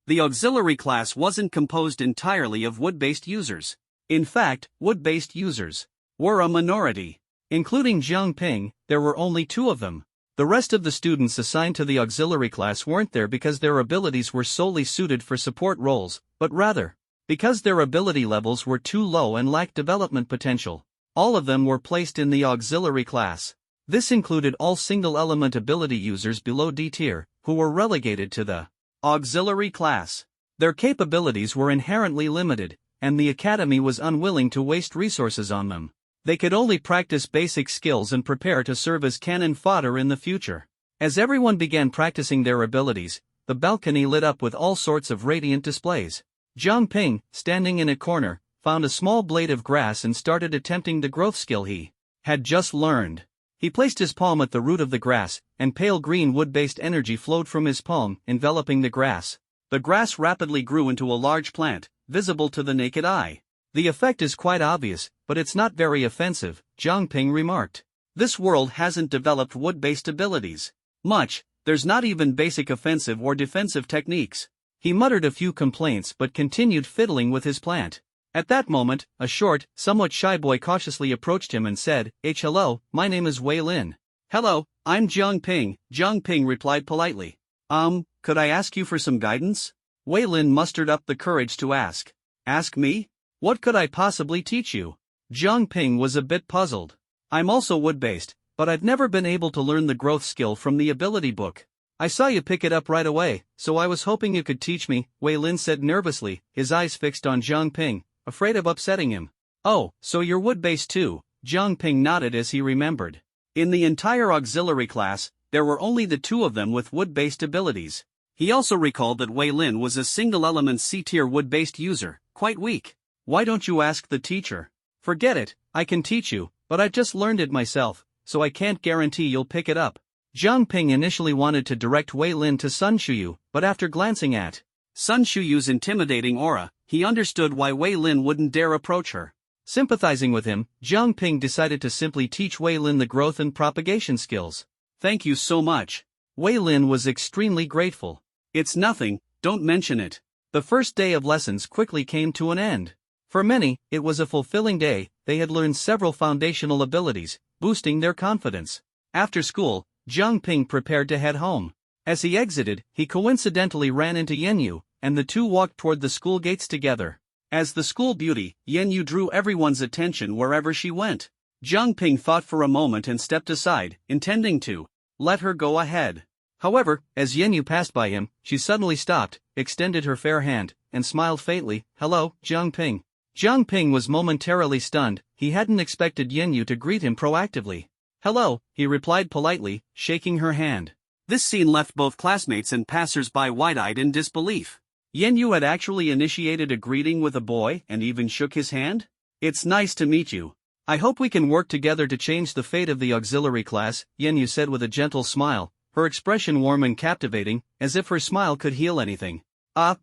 The auxiliary class wasn't composed entirely of wood-based users. In fact, wood-based users were a minority. Including Zhang Ping, there were only 2 of them. The rest of the students assigned to the auxiliary class weren't there because their abilities were solely suited for support roles, but rather because their ability levels were too low and lacked development potential. All of them were placed in the auxiliary class. This included all single-element ability users below D tier, who were relegated to the auxiliary class. Their capabilities were inherently limited, and the academy was unwilling to waste resources on them. They could only practice basic skills and prepare to serve as cannon fodder in the future. As everyone began practicing their abilities, the balcony lit up with all sorts of radiant displays. Jiang Ping, standing in a corner, found a small blade of grass and started attempting the growth skill he had just learned. He placed his palm at the root of the grass, and pale green wood-based energy flowed from his palm, enveloping the grass. The grass rapidly grew into a large plant, visible to the naked eye. The effect is quite obvious, but it's not very offensive, Jiang Ping remarked. This world hasn't developed wood-based abilities much, there's not even basic offensive or defensive techniques. He muttered a few complaints but continued fiddling with his plant. At that moment, a short, somewhat shy boy cautiously approached him and said, Hello, my name is Wei Lin. Hello, I'm Jiang Ping, Jiang Ping replied politely. Could I ask you for some guidance? Wei Lin mustered up the courage to ask. Ask me? What could I possibly teach you? Jiang Ping was a bit puzzled. I'm also wood-based, but I've never been able to learn the growth skill from the ability book. I saw you pick it up right away, so I was hoping you could teach me, Wei Lin said nervously, his eyes fixed on Jiang Ping, afraid of upsetting him. Oh, so you're wood-based too, Jiang Ping nodded as he remembered. In the entire auxiliary class, there were only the two of them with wood-based abilities. He also recalled that Wei Lin was a single-element C-tier wood-based user, quite weak. Why don't you ask the teacher? Forget it, I can teach you, but I just learned it myself, so I can't guarantee you'll pick it up. Jiang Ping initially wanted to direct Wei Lin to Sun Shuyu, but after glancing at Sun Shuyu's intimidating aura, he understood why Wei Lin wouldn't dare approach her. Sympathizing with him, Jiang Ping decided to simply teach Wei Lin the growth and propagation skills. Thank you so much. Wei Lin was extremely grateful. It's nothing, don't mention it. The first day of lessons quickly came to an end. For many, it was a fulfilling day. They had learned several foundational abilities, boosting their confidence. After school, Jiang Ping prepared to head home. As he exited, he coincidentally ran into Yanyu, and the two walked toward the school gates together. As the school beauty, Yanyu drew everyone's attention wherever she went. Jiang Ping thought for a moment and stepped aside, intending to let her go ahead. However, as Yanyu passed by him, she suddenly stopped, extended her fair hand, and smiled faintly. Hello, Jiang Ping. Jiang Ping was momentarily stunned. He hadn't expected Yanyu to greet him proactively. Hello, he replied politely, shaking her hand. This scene left both classmates and passers-by wide-eyed in disbelief. Yanyu had actually initiated a greeting with a boy and even shook his hand? It's nice to meet you. I hope we can work together to change the fate of the auxiliary class, Yanyu said with a gentle smile, her expression warm and captivating, as if her smile could heal anything.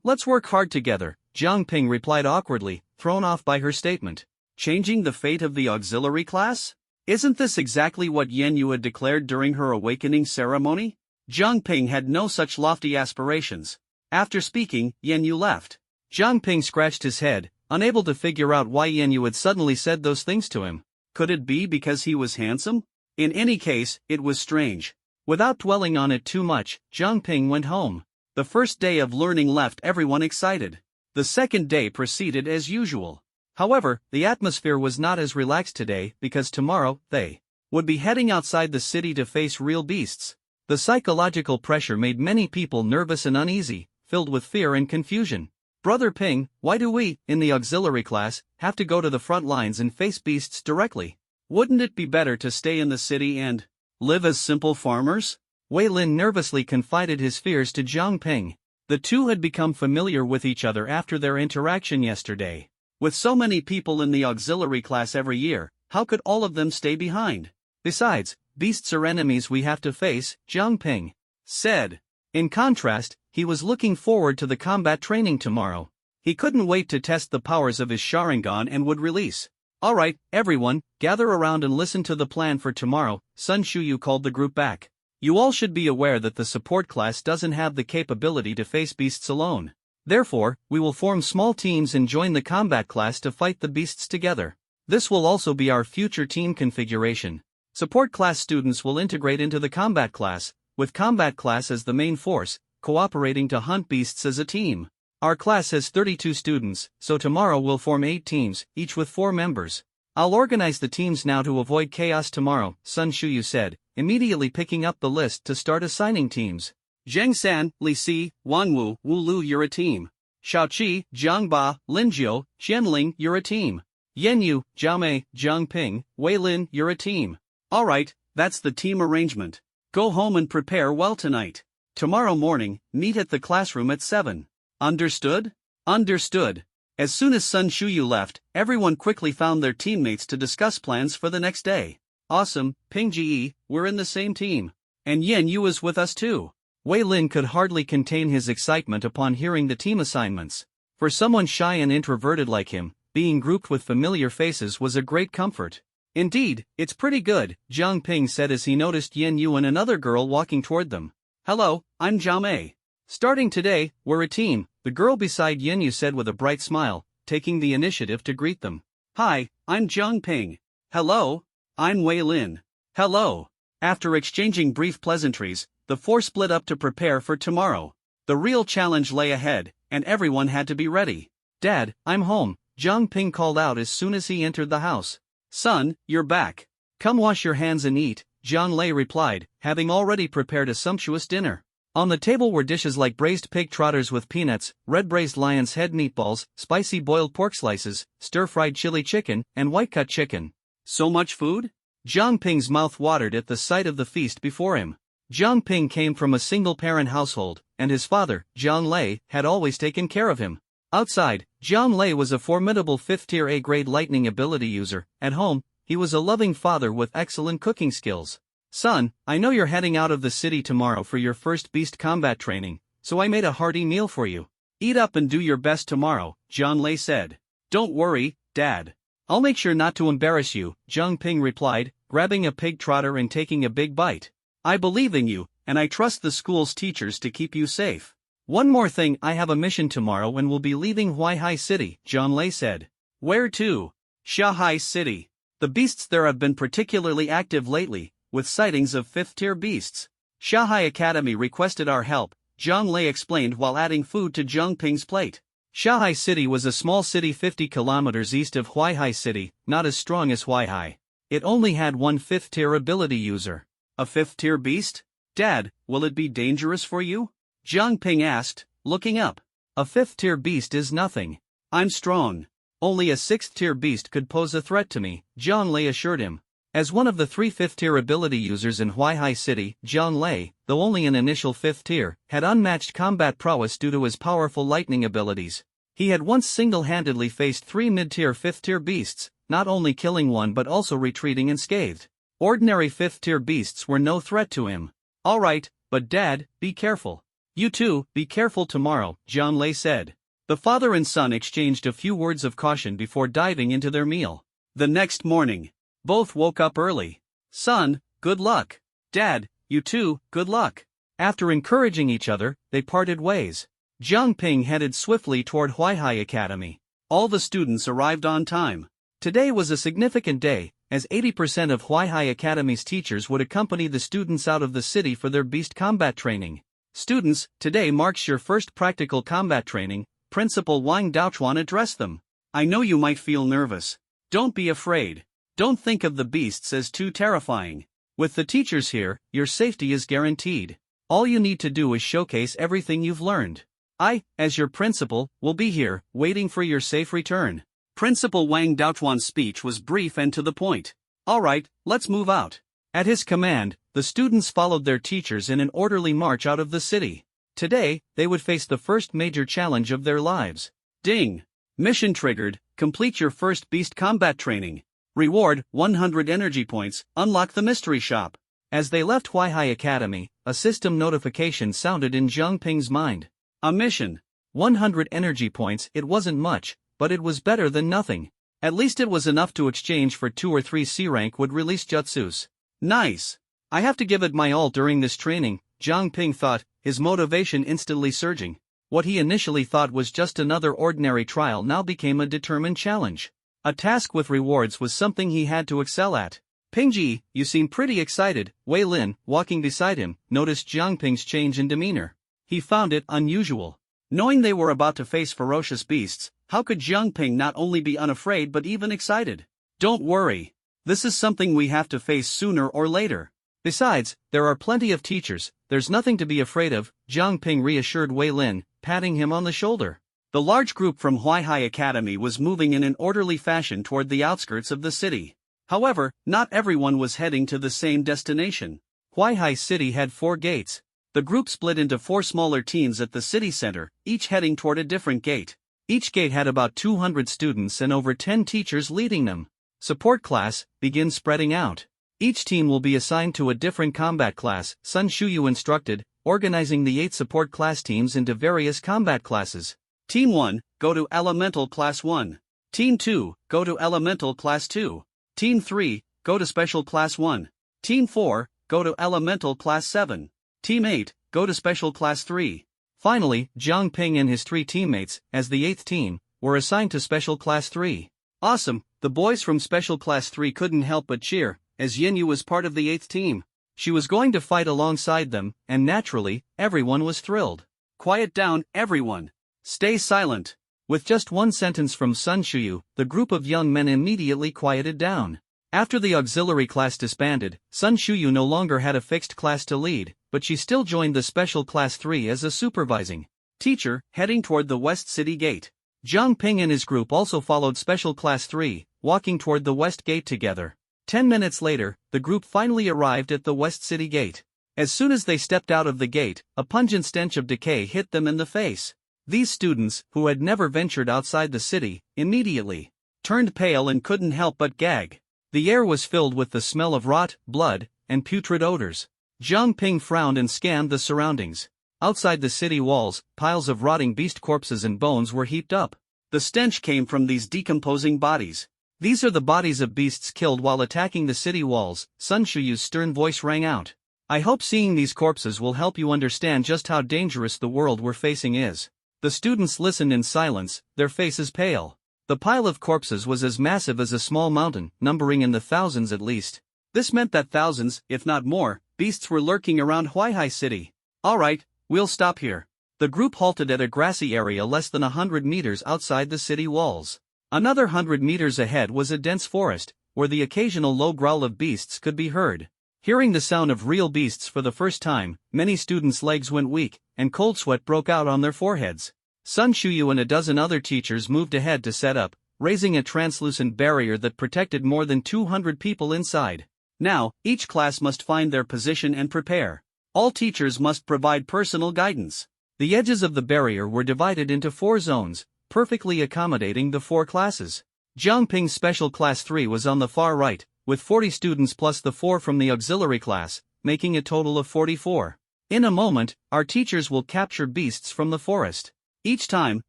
Let's work hard together, Jiang Ping replied awkwardly, thrown off by her statement. Changing the fate of the auxiliary class? Isn't this exactly what Yanyu had declared during her awakening ceremony? Jiang Ping had no such lofty aspirations. After speaking, Yanyu left. Jiang Ping scratched his head, unable to figure out why Yanyu had suddenly said those things to him. Could it be because he was handsome? In any case, it was strange. Without dwelling on it too much, Jiang Ping went home. The first day of learning left everyone excited. The second day proceeded as usual. However, the atmosphere was not as relaxed today because tomorrow, they would be heading outside the city to face real beasts. The psychological pressure made many people nervous and uneasy, filled with fear and confusion. Brother Ping, why do we, in the auxiliary class, have to go to the front lines and face beasts directly? Wouldn't it be better to stay in the city and live as simple farmers? Wei Lin nervously confided his fears to Jiang Ping. The two had become familiar with each other after their interaction yesterday. With so many people in the auxiliary class every year, how could all of them stay behind? Besides, beasts are enemies we have to face, Jiang Ping said. In contrast, he was looking forward to the combat training tomorrow. He couldn't wait to test the powers of his Sharingan and would release. Alright, everyone, gather around and listen to the plan for tomorrow, Sun Shuyu called the group back. You all should be aware that the support class doesn't have the capability to face beasts alone. Therefore, we will form small teams and join the combat class to fight the beasts together. This will also be our future team configuration. Support class students will integrate into the combat class, with combat class as the main force, cooperating to hunt beasts as a team. Our class has 32 students, so tomorrow we'll form 8 teams, each with 4 members. I'll organize the teams now to avoid chaos tomorrow, Sun Shuyu said, immediately picking up the list to start assigning teams. Zheng San, Li Si, Wang Wu, Wu Lu, you're a team. Xiao Qi, Jiang Ba, Lin Jiu, Xianling, you're a team. Yenyu, Jiamei, Jiangping, Weilin, you're a team. Alright, that's the team arrangement. Go home and prepare well tonight. Tomorrow morning, meet at the classroom at 7. Understood? Understood. As soon as Sun Shuyu left, everyone quickly found their teammates to discuss plans for the next day. Awesome, Ping Ji, we're in the same team. And Yenyu is with us too. Wei Lin could hardly contain his excitement upon hearing the team assignments. For someone shy and introverted like him, being grouped with familiar faces was a great comfort. Indeed, it's pretty good, Jiang Ping said as he noticed Yenyu and another girl walking toward them. Hello, I'm Jiamei. Starting today, we're a team, the girl beside Yenyu said with a bright smile, taking the initiative to greet them. Hi, I'm Jiang Ping. Hello, I'm Wei Lin. Hello. After exchanging brief pleasantries, the four split up to prepare for tomorrow. The real challenge lay ahead, and everyone had to be ready. Dad, I'm home, Jiang Ping called out as soon as he entered the house. Son, you're back. Come wash your hands and eat, Jiang Lei replied, having already prepared a sumptuous dinner. On the table were dishes like braised pig trotters with peanuts, red braised lion's head meatballs, spicy boiled pork slices, stir-fried chili chicken, and white-cut chicken. So much food? Jiang Ping's mouth watered at the sight of the feast before him. Jiang Ping came from a single-parent household, and his father, Jiang Lei, had always taken care of him. Outside, Jiang Lei was a formidable 5th-tier A-grade lightning ability user. At home, he was a loving father with excellent cooking skills. Son, I know you're heading out of the city tomorrow for your first beast combat training, so I made a hearty meal for you. Eat up and do your best tomorrow, Jiang Lei said. Don't worry, Dad. I'll make sure not to embarrass you, Jiang Ping replied, grabbing a pig trotter and taking a big bite. I believe in you, and I trust the school's teachers to keep you safe. One more thing, I have a mission tomorrow and will be leaving Huaihai City, Jiang Lei said. Where to? Shanghai City. The beasts there have been particularly active lately, with sightings of 5th-tier beasts. Shanghai Academy requested our help, Jiang Lei explained while adding food to Jiang Ping's plate. Shanghai City was a small city 50 kilometers east of Huaihai City, not as strong as Huaihai. It only had one 5th-tier ability user. A 5th-tier beast? Dad, will it be dangerous for you? Jiang Ping asked, looking up. A 5th-tier beast is nothing. I'm strong. Only a 6th-tier beast could pose a threat to me, Jiang Lei assured him. As one of the 3 5th-tier ability users in Huaihai City, Jiang Lei, though only an initial 5th tier, had unmatched combat prowess due to his powerful lightning abilities. He had once single-handedly faced 3 mid-tier 5th-tier beasts, not only killing one but also retreating unscathed. Ordinary 5th-tier beasts were no threat to him. Alright, but Dad, be careful. You too, be careful tomorrow, Jiang Lei said. The father and son exchanged a few words of caution before diving into their meal. The next morning, both woke up early. Son, good luck. Dad, you too, good luck. After encouraging each other, they parted ways. Jiang Ping headed swiftly toward Huaihai Academy. All the students arrived on time. Today was a significant day, as 80% of Huaihai Academy's teachers would accompany the students out of the city for their beast combat training. Students, today marks your first practical combat training, Principal Wang Daochuan addressed them. I know you might feel nervous. Don't be afraid. Don't think of the beasts as too terrifying. With the teachers here, your safety is guaranteed. All you need to do is showcase everything you've learned. I, as your principal, will be here, waiting for your safe return. Principal Wang Daochuan's speech was brief and to the point. Alright, let's move out. At his command, the students followed their teachers in an orderly march out of the city. Today, they would face the first major challenge of their lives. Ding! Mission triggered, complete your first beast combat training. Reward, 100 energy points, unlock the mystery shop. As they left Huaihai Academy, a system notification sounded in Jiang Ping's mind. A mission. 100 energy points, it wasn't much, but it was better than nothing. At least it was enough to exchange for 2 or 3 C-rank would release jutsus. Nice. I have to give it my all during this training, Jiang Ping thought, his motivation instantly surging. What he initially thought was just another ordinary trial now became a determined challenge. A task with rewards was something he had to excel at. Pingji, you seem pretty excited, Wei Lin, walking beside him, noticed Jiang Ping's change in demeanor. He found it unusual. Knowing they were about to face ferocious beasts, how could Jiang Ping not only be unafraid but even excited? Don't worry. This is something we have to face sooner or later. Besides, there are plenty of teachers, there's nothing to be afraid of, Jiang Ping reassured Wei Lin, patting him on the shoulder. The large group from Huaihai Academy was moving in an orderly fashion toward the outskirts of the city. However, not everyone was heading to the same destination. Huaihai City had 4 gates. The group split into 4 smaller teams at the city center, each heading toward a different gate. Each gate had about 200 students and over 10 teachers leading them. Support class, begin spreading out. Each team will be assigned to a different combat class, Sun Shuyu instructed, organizing the 8 support class teams into various combat classes. Team 1, go to Elemental Class 1. Team 2, go to Elemental Class 2. Team 3, go to Special Class 1. Team 4, go to Elemental Class 7. Team 8, go to Special Class 3. Finally, Jiang Ping and his 3 teammates, as the 8th team, were assigned to Special Class 3. Awesome, the boys from Special Class 3 couldn't help but cheer, as Yanyu was part of the 8th team. She was going to fight alongside them, and naturally, everyone was thrilled. Quiet down, everyone. Stay silent. With just one sentence from Sun Shuyu, the group of young men immediately quieted down. After the auxiliary class disbanded, Sun Shuyu no longer had a fixed class to lead, but she still joined the Special Class 3 as a supervising teacher, heading toward the West City Gate. Jiang Ping and his group also followed Special Class 3, walking toward the West Gate together. 10 minutes later, the group finally arrived at the West City Gate. As soon as they stepped out of the gate, a pungent stench of decay hit them in the face. These students, who had never ventured outside the city, immediately turned pale and couldn't help but gag. The air was filled with the smell of rot, blood, and putrid odors. Jiang Ping frowned and scanned the surroundings. Outside the city walls, piles of rotting beast corpses and bones were heaped up. The stench came from these decomposing bodies. These are the bodies of beasts killed while attacking the city walls, Sun Shuyu's stern voice rang out. I hope seeing these corpses will help you understand just how dangerous the world we're facing is. The students listened in silence, their faces pale. The pile of corpses was as massive as a small mountain, numbering in the thousands at least. This meant that thousands, if not more, beasts were lurking around Huaihai City. Alright, we'll stop here. The group halted at a grassy area less than 100 meters outside the city walls. Another 100 meters ahead was a dense forest, where the occasional low growl of beasts could be heard. Hearing the sound of real beasts for the first time, many students' legs went weak, and cold sweat broke out on their foreheads. Sun Shuyu and a dozen other teachers moved ahead to set up, raising a translucent barrier that protected more than 200 people inside. Now, each class must find their position and prepare. All teachers must provide personal guidance. The edges of the barrier were divided into 4 zones, perfectly accommodating the 4 classes. Jiang Ping's Special Class 3 was on the far right, with 40 students plus the 4 from the auxiliary class, making a total of 44. In a moment, our teachers will capture beasts from the forest. Each time,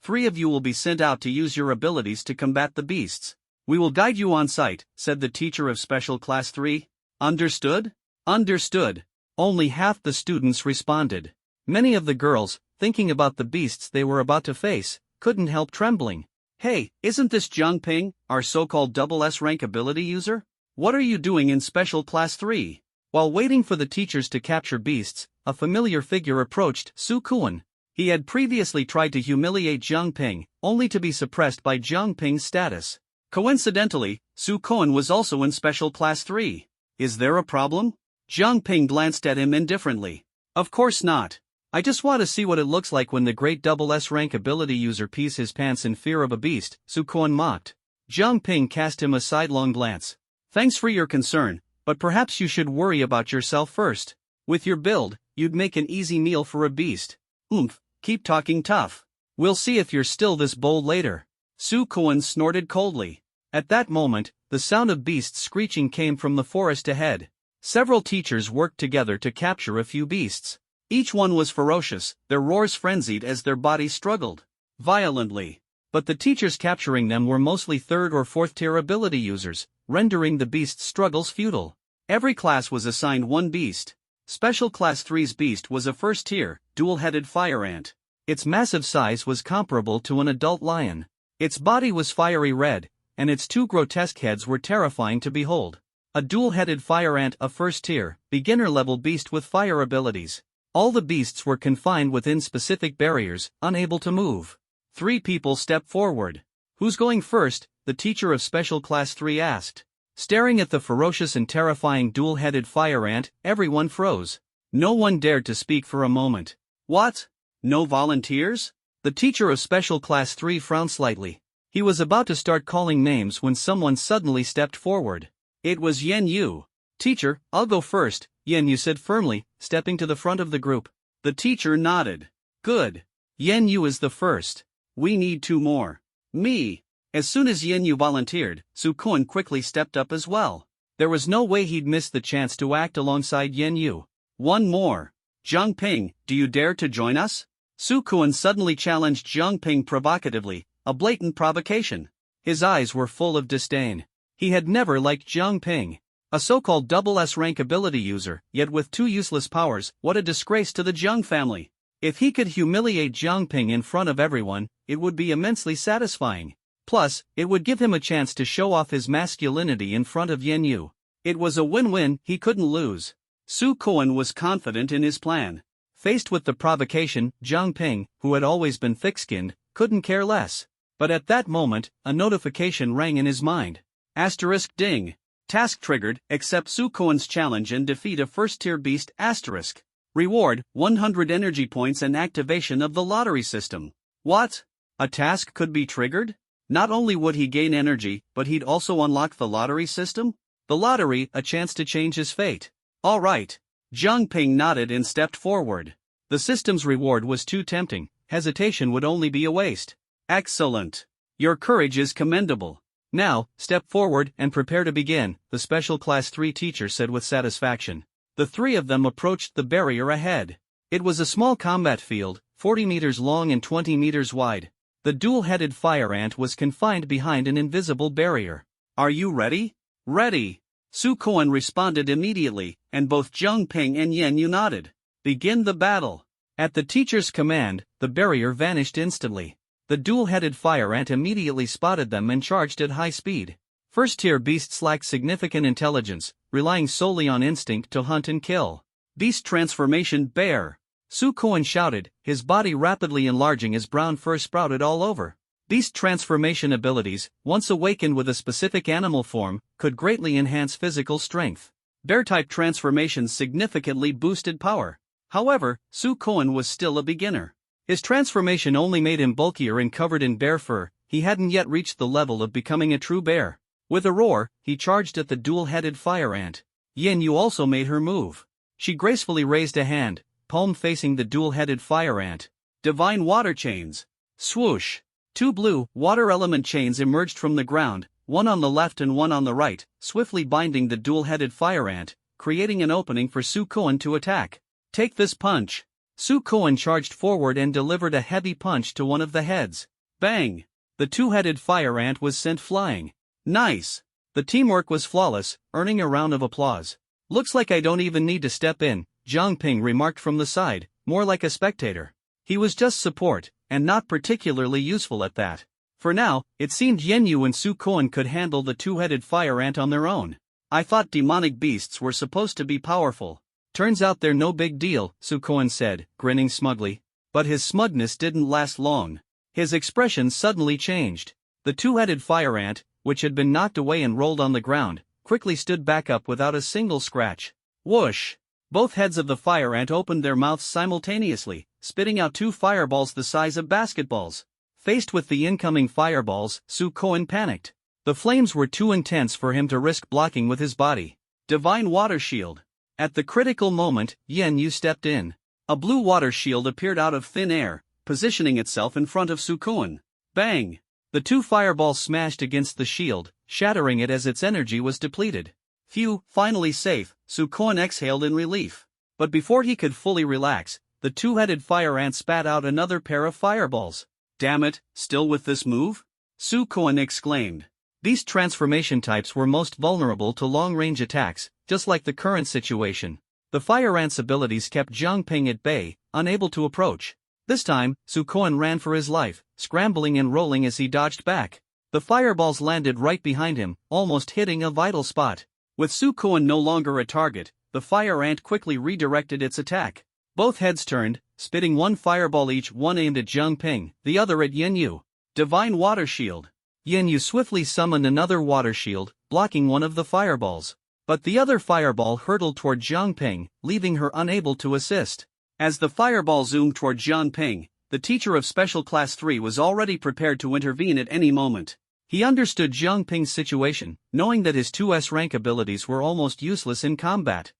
3 of you will be sent out to use your abilities to combat the beasts. We will guide you on site, said the teacher of Special Class 3. Understood? Understood. Only half the students responded. Many of the girls, thinking about the beasts they were about to face, couldn't help trembling. Hey, isn't this Jiang Ping, our so-called double S rank ability user? What are you doing in Special Class 3? While waiting for the teachers to capture beasts, a familiar figure approached Su Kuan. He had previously tried to humiliate Jiang Ping, only to be suppressed by Jiang Ping's status. Coincidentally, Su Kuan was also in Special Class 3. Is there a problem? Jiang Ping glanced at him indifferently. Of course not. I just want to see what it looks like when the great double S rank ability user pees his pants in fear of a beast, Su Kuan mocked. Jiang Ping cast him a sidelong glance. Thanks for your concern, but perhaps you should worry about yourself first. With your build, you'd make an easy meal for a beast. Oomph, keep talking tough. We'll see if you're still this bold later. Su Kuan snorted coldly. At that moment, the sound of beasts screeching came from the forest ahead. Several teachers worked together to capture a few beasts. Each one was ferocious, their roars frenzied as their bodies struggled violently. But the teachers capturing them were mostly 3rd or 4th tier ability users, rendering the beasts' struggles futile. Every class was assigned 1 beast. Special Class 3's beast was a 1st tier, dual-headed fire ant. Its massive size was comparable to an adult lion. Its body was fiery red, and its 2 grotesque heads were terrifying to behold. A dual-headed fire ant, a 1st tier, beginner-level beast with fire abilities. All the beasts were confined within specific barriers, unable to move. 3 people stepped forward. Who's going first? The teacher of Special Class 3 asked. Staring at the ferocious and terrifying dual-headed fire ant, everyone froze. No one dared to speak for a moment. What? No volunteers? The teacher of Special Class 3 frowned slightly. He was about to start calling names when someone suddenly stepped forward. It was Yen Yu. "Teacher, I'll go first," Yen Yu said firmly, stepping to the front of the group. The teacher nodded. "Good. Yen Yu is the first. We need 2 more. Me." As soon as Yen Yu volunteered, Su Kun quickly stepped up as well. There was no way he'd miss the chance to act alongside Yen Yu. "1 more. Zhang Ping, do you dare to join us?" Su Kun suddenly challenged Zhang Ping provocatively, a blatant provocation. His eyes were full of disdain. He had never liked Zhang Ping. A so-called double S rank ability user, yet with 2 useless powers. What a disgrace to the Zhang family. If he could humiliate Zhang Ping in front of everyone, it would be immensely satisfying. Plus, it would give him a chance to show off his masculinity in front of Yen Yu. It was a win-win, he couldn't lose. Su Kun was confident in his plan. Faced with the provocation, Zhang Ping, who had always been thick-skinned, couldn't care less. But at that moment, a notification rang in his mind. Asterisk ding. Task triggered, accept Su Kun's challenge and defeat a first-tier beast. Asterisk. Reward, 100 energy points and activation of the lottery system. What? A task could be triggered? Not only would he gain energy, but he'd also unlock the lottery system? The lottery, a chance to change his fate. All right. Zhang Ping nodded and stepped forward. The system's reward was too tempting, hesitation would only be a waste. Excellent. Your courage is commendable. Now, step forward and prepare to begin, the Special Class 3 teacher said with satisfaction. The 3 of them approached the barrier ahead. It was a small combat field, 40 meters long and 20 meters wide. The dual-headed fire ant was confined behind an invisible barrier. Are you ready? Ready. Su Kun responded immediately, and both Zhang Ping and Yen Yu nodded. Begin the battle. At the teacher's command, the barrier vanished instantly. The dual-headed fire ant immediately spotted them and charged at high speed. First-tier beasts lack significant intelligence, relying solely on instinct to hunt and kill. Beast transformation bear. Su Kun shouted, his body rapidly enlarging as brown fur sprouted all over. Beast transformation abilities, once awakened with a specific animal form, could greatly enhance physical strength. Bear-type transformations significantly boosted power. However, Su Kun was still a beginner. His transformation only made him bulkier and covered in bear fur. He hadn't yet reached the level of becoming a true bear. With a roar, he charged at the dual-headed fire ant. Yen Yu also made her move. She gracefully raised a hand, palm facing the dual-headed fire ant. Divine water chains. Swoosh. 2 blue, water element chains emerged from the ground, one on the left and one on the right, swiftly binding the dual-headed fire ant, creating an opening for Su Kun to attack. Take this punch. Su Kun charged forward and delivered a heavy punch to one of the heads. Bang! The 2-headed fire ant was sent flying. Nice! The teamwork was flawless, earning a round of applause. Looks like I don't even need to step in, Zhang Ping remarked from the side, more like a spectator. He was just support, and not particularly useful at that. For now, it seemed Yen Yu and Su Kun could handle the 2-headed fire ant on their own. I thought demonic beasts were supposed to be powerful. Turns out they're no big deal, Su Kun said, grinning smugly. But his smugness didn't last long. His expression suddenly changed. The 2-headed fire ant, which had been knocked away and rolled on the ground, quickly stood back up without a single scratch. Whoosh! Both heads of the fire ant opened their mouths simultaneously, spitting out 2 fireballs the size of basketballs. Faced with the incoming fireballs, Su Kun panicked. The flames were too intense for him to risk blocking with his body. Divine water shield. At the critical moment, Yen Yu stepped in. A blue water shield appeared out of thin air, positioning itself in front of Su Kun. Bang! The 2 fireballs smashed against the shield, shattering it as its energy was depleted. Phew, finally safe, Su Kun exhaled in relief. But before he could fully relax, the 2-headed fire ant spat out another pair of fireballs. Damn it, still with this move? Su Kun exclaimed. These transformation types were most vulnerable to long-range attacks, just like the current situation. The fire ant's abilities kept Zhang Ping at bay, unable to approach. This time, Su Kun ran for his life, scrambling and rolling as he dodged back. The fireballs landed right behind him, almost hitting a vital spot. With Su Kun no longer a target, the fire ant quickly redirected its attack. Both heads turned, spitting 1 fireball each, one aimed at Zhang Ping, the other at Yen Yu. Divine water shield. Yen Yu swiftly summoned another water shield, blocking one of the fireballs. But the other fireball hurtled toward Zhang Ping, leaving her unable to assist. As the fireball zoomed toward Zhang Ping, the teacher of Special Class 3 was already prepared to intervene at any moment. He understood Jiang Ping's situation, knowing that his 2S rank abilities were almost useless in combat.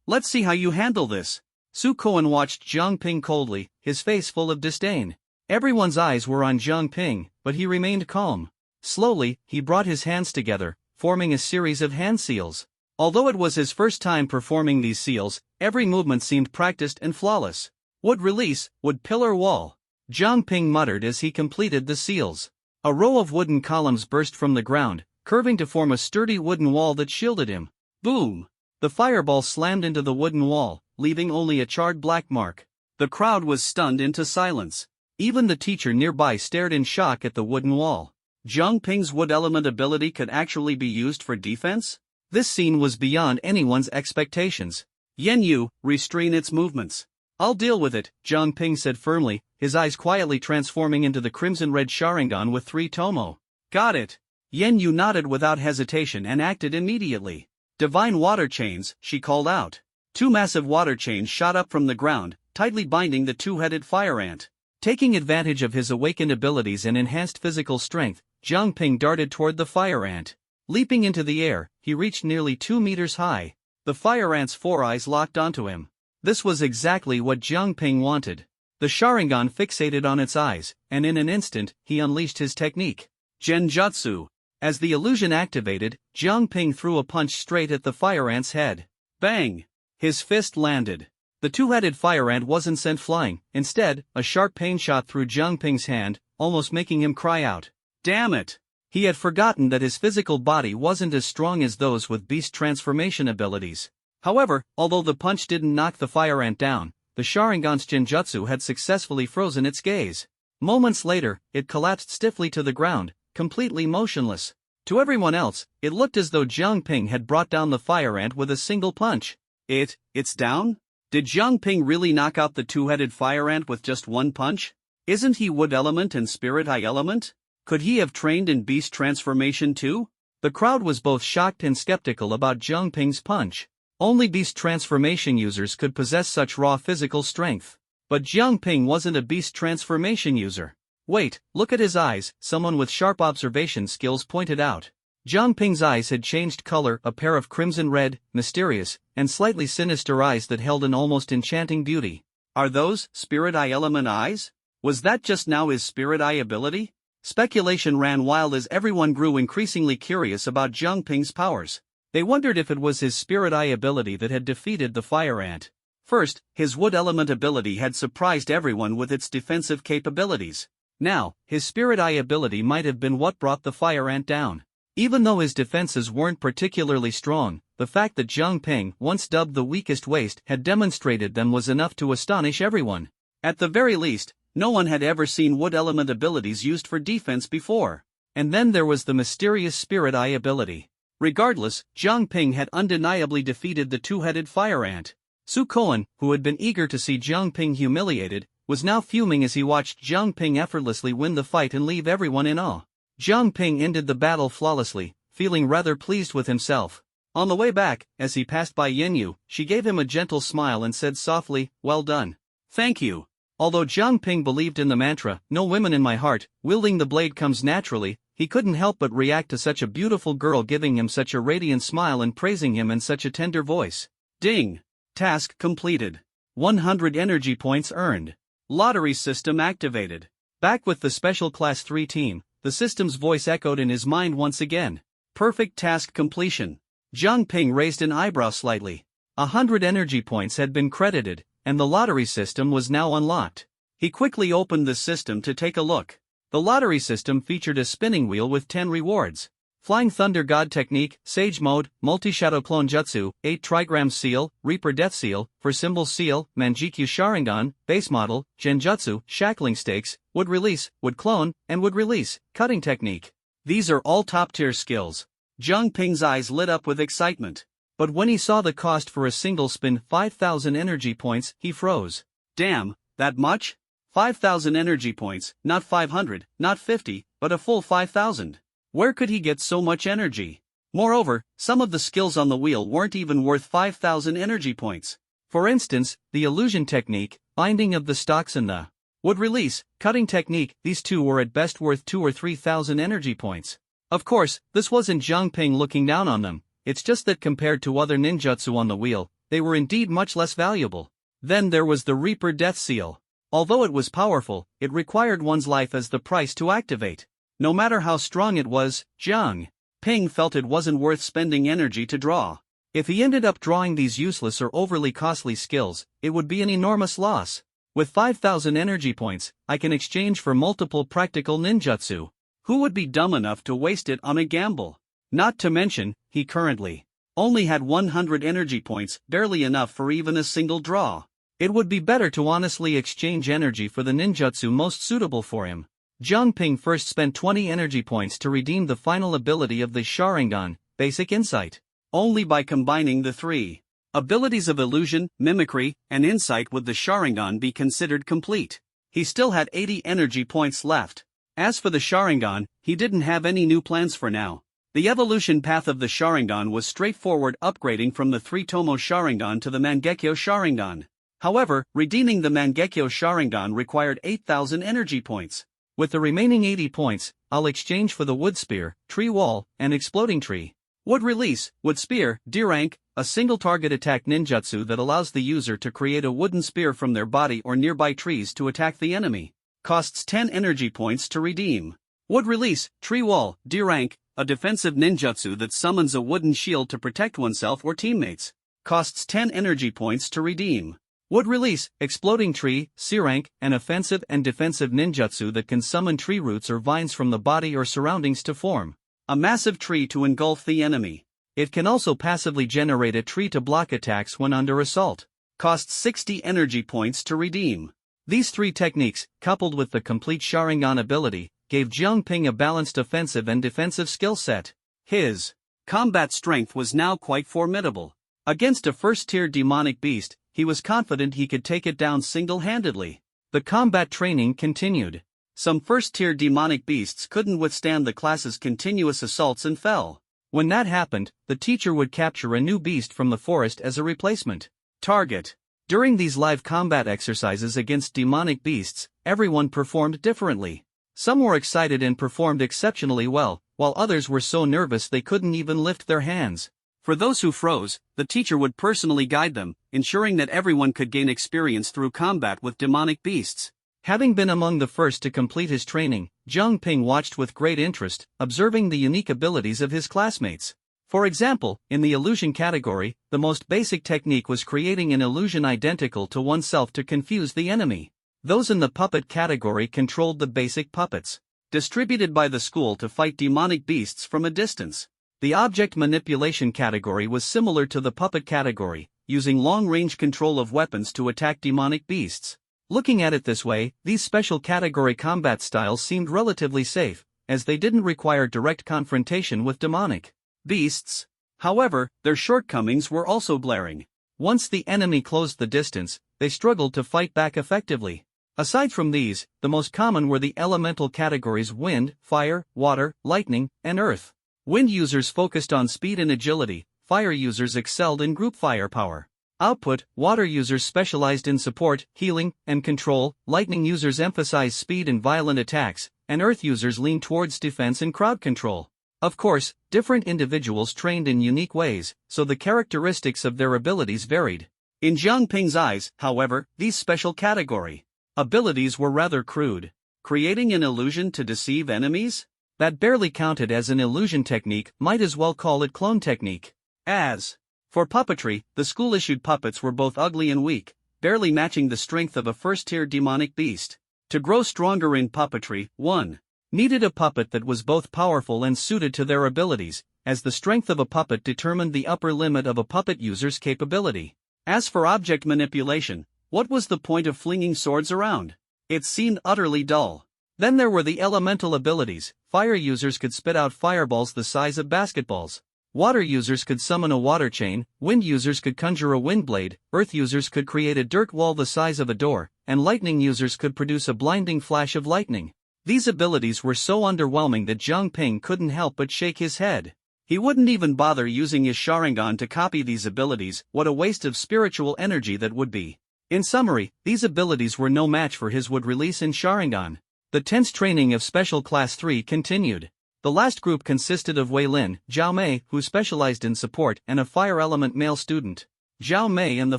Let's see how you handle this. Su Koan watched Jiang Ping coldly, his face full of disdain. Everyone's eyes were on Jiang Ping, but he remained calm. Slowly, he brought his hands together, forming a series of hand seals. Although it was his first time performing these seals, every movement seemed practiced and flawless. Wood release, wood pillar wall. Jiang Ping muttered as he completed the seals. A row of wooden columns burst from the ground, curving to form a sturdy wooden wall that shielded him. Boom! The fireball slammed into the wooden wall, leaving only a charred black mark. The crowd was stunned into silence. Even the teacher nearby stared in shock at the wooden wall. Jiang Ping's wood element ability could actually be used for defense? This scene was beyond anyone's expectations. Yen Yu, restrain its movements. I'll deal with it, Jiang Ping said firmly, his eyes quietly transforming into the crimson-red Sharingan with 3 Tomo. Got it. Yen Yu nodded without hesitation and acted immediately. Divine water chains, she called out. 2 massive water chains shot up from the ground, tightly binding the 2-headed fire ant. Taking advantage of his awakened abilities and enhanced physical strength, Jiang Ping darted toward the fire ant. Leaping into the air, he reached nearly 2 meters high. The fire ant's 4 eyes locked onto him. This was exactly what Jiang Ping wanted. The Sharingan fixated on its eyes, and in an instant, he unleashed his technique. Genjutsu. As the illusion activated, Jiang Ping threw a punch straight at the fire ant's head. Bang! His fist landed. The 2-headed fire ant wasn't sent flying, instead, a sharp pain shot through Jiang Ping's hand, almost making him cry out. Damn it! He had forgotten that his physical body wasn't as strong as those with beast transformation abilities. However, although the punch didn't knock the fire ant down, the Sharingan's Genjutsu had successfully frozen its gaze. Moments later, it collapsed stiffly to the ground, completely motionless. To everyone else, it looked as though Jiang Ping had brought down the fire ant with a single punch. It's down? Did Jiang Ping really knock out the 2-headed fire ant with just one punch? Isn't he wood element and spirit eye element? Could he have trained in beast transformation too? The crowd was both shocked and skeptical about Jiang Ping's punch. Only beast transformation users could possess such raw physical strength. But Jiang Ping wasn't a beast transformation user. Wait, look at his eyes, someone with sharp observation skills pointed out. Jiang Ping's eyes had changed color, a pair of crimson-red, mysterious, and slightly sinister eyes that held an almost enchanting beauty. Are those spirit eye element eyes? Was that just now his spirit eye ability? Speculation ran wild as everyone grew increasingly curious about Jiang Ping's powers. They wondered if it was his spirit eye ability that had defeated the fire ant. First, his wood element ability had surprised everyone with its defensive capabilities. Now, his spirit eye ability might have been what brought the fire ant down. Even though his defenses weren't particularly strong, the fact that Jiang Ping, once dubbed the weakest waste, had demonstrated them was enough to astonish everyone. At the very least, no one had ever seen wood element abilities used for defense before. And then there was the mysterious spirit eye ability. Regardless, Jiang Ping had undeniably defeated the 2-headed fire ant. Su Koan, who had been eager to see Jiang Ping humiliated, was now fuming as he watched Jiang Ping effortlessly win the fight and leave everyone in awe. Jiang Ping ended the battle flawlessly, feeling rather pleased with himself. On the way back, as he passed by Yen Yu, she gave him a gentle smile and said softly, "Well done." "Thank you." Although Jiang Ping believed in the mantra, "No women in my heart," wielding the blade comes naturally, he couldn't help but react to such a beautiful girl giving him such a radiant smile and praising him in such a tender voice. Ding! Task completed. 100 energy points earned. Lottery system activated. Back with the Special Class 3 team, the system's voice echoed in his mind once again. Perfect task completion. Jiang Ping raised an eyebrow slightly. 100 energy points had been credited, and the lottery system was now unlocked. He quickly opened the system to take a look. The lottery system featured a spinning wheel with 10 rewards. Flying Thunder God Technique, Sage Mode, Multi-Shadow Clone Jutsu, 8 Trigram Seal, Reaper Death Seal, For Symbol Seal, Manjikyu Sharingan, Base Model, Genjutsu, Shackling Stakes, Wood Release, Wood Clone, and Wood Release, Cutting Technique. These are all top-tier skills. Jiang Ping's eyes lit up with excitement. But when he saw the cost for a single spin, 5,000 energy points, he froze. Damn, that much? 5,000 energy points, not 500, not 50, but a full 5,000. Where could he get so much energy? Moreover, some of the skills on the wheel weren't even worth 5,000 energy points. For instance, the illusion technique, binding of the stalks, and the Would release, cutting technique. These two were at best worth 2 or 3,000 energy points. Of course, this wasn't Zhang Ping looking down on them, it's just that compared to other ninjutsu on the wheel, they were indeed much less valuable. Then there was the Reaper Death Seal. Although it was powerful, it required one's life as the price to activate. No matter how strong it was, Zhang Ping felt it wasn't worth spending energy to draw. If he ended up drawing these useless or overly costly skills, it would be an enormous loss. With 5,000 energy points, I can exchange for multiple practical ninjutsu. Who would be dumb enough to waste it on a gamble? Not to mention, he currently only had 100 energy points, barely enough for even a single draw. It would be better to honestly exchange energy for the ninjutsu most suitable for him. Zhang Ping first spent 20 energy points to redeem the final ability of the Sharingan, Basic Insight. Only by combining the three abilities of illusion, mimicry, and insight would the Sharingan be considered complete. He still had 80 energy points left. As for the Sharingan, he didn't have any new plans for now. The evolution path of the Sharingan was straightforward, upgrading from the 3-Tomo Sharingan to the Mangekyo Sharingan. However, redeeming the Mangekyo Sharingan required 8,000 energy points. With the remaining 80 points, I'll exchange for the Wood Spear, Tree Wall, and Exploding Tree. Wood Release, Wood Spear, D-Rank, a single target attack ninjutsu that allows the user to create a wooden spear from their body or nearby trees to attack the enemy. Costs 10 energy points to redeem. Wood Release, Tree Wall, D-Rank, a defensive ninjutsu that summons a wooden shield to protect oneself or teammates. Costs 10 energy points to redeem. Wood Release, Exploding Tree, C-Rank, an offensive and defensive ninjutsu that can summon tree roots or vines from the body or surroundings to form a massive tree to engulf the enemy. It can also passively generate a tree to block attacks when under assault. Costs 60 energy points to redeem. These three techniques, coupled with the complete Sharingan ability, gave Zhang Ping a balanced offensive and defensive skill set. His combat strength was now quite formidable. Against a first-tier demonic beast, he was confident he could take it down single-handedly. The combat training continued. Some first-tier demonic beasts couldn't withstand the class's continuous assaults and fell. When that happened, the teacher would capture a new beast from the forest as a replacement target. During these live combat exercises against demonic beasts, everyone performed differently. Some were excited and performed exceptionally well, while others were so nervous they couldn't even lift their hands. For those who froze, the teacher would personally guide them, ensuring that everyone could gain experience through combat with demonic beasts. Having been among the first to complete his training, Zhang Ping watched with great interest, observing the unique abilities of his classmates. For example, in the illusion category, the most basic technique was creating an illusion identical to oneself to confuse the enemy. Those in the puppet category controlled the basic puppets, distributed by the school to fight demonic beasts from a distance. The object manipulation category was similar to the puppet category, using long-range control of weapons to attack demonic beasts. Looking at it this way, these special category combat styles seemed relatively safe, as they didn't require direct confrontation with demonic beasts. However, their shortcomings were also glaring. Once the enemy closed the distance, they struggled to fight back effectively. Aside from these, the most common were the elemental categories wind, fire, water, lightning, and earth. Wind users focused on speed and agility, fire users excelled in group firepower. Output, water users specialized in support, healing, and control, lightning users emphasized speed and violent attacks, and earth users leaned towards defense and crowd control. Of course, different individuals trained in unique ways, so the characteristics of their abilities varied. In Zhang Ping's eyes, however, these special category abilities were rather crude. Creating an illusion to deceive enemies? That barely counted as an illusion technique, might as well call it clone technique. As for puppetry, the school-issued puppets were both ugly and weak, barely matching the strength of a first-tier demonic beast. To grow stronger in puppetry, one needed a puppet that was both powerful and suited to their abilities, as the strength of a puppet determined the upper limit of a puppet user's capability. As for object manipulation, what was the point of flinging swords around? It seemed utterly dull. Then there were the elemental abilities. Fire users could spit out fireballs the size of basketballs. Water users could summon a water chain, wind users could conjure a wind blade, earth users could create a dirt wall the size of a door, and lightning users could produce a blinding flash of lightning. These abilities were so underwhelming that Zhang Ping couldn't help but shake his head. He wouldn't even bother using his Sharingan to copy these abilities. What a waste of spiritual energy that would be. In summary, these abilities were no match for his wood release in Sharingan. The tense training of Special Class 3 continued. The last group consisted of Wei Lin, Zhao Mei, who specialized in support, and a fire element male student. Zhao Mei and the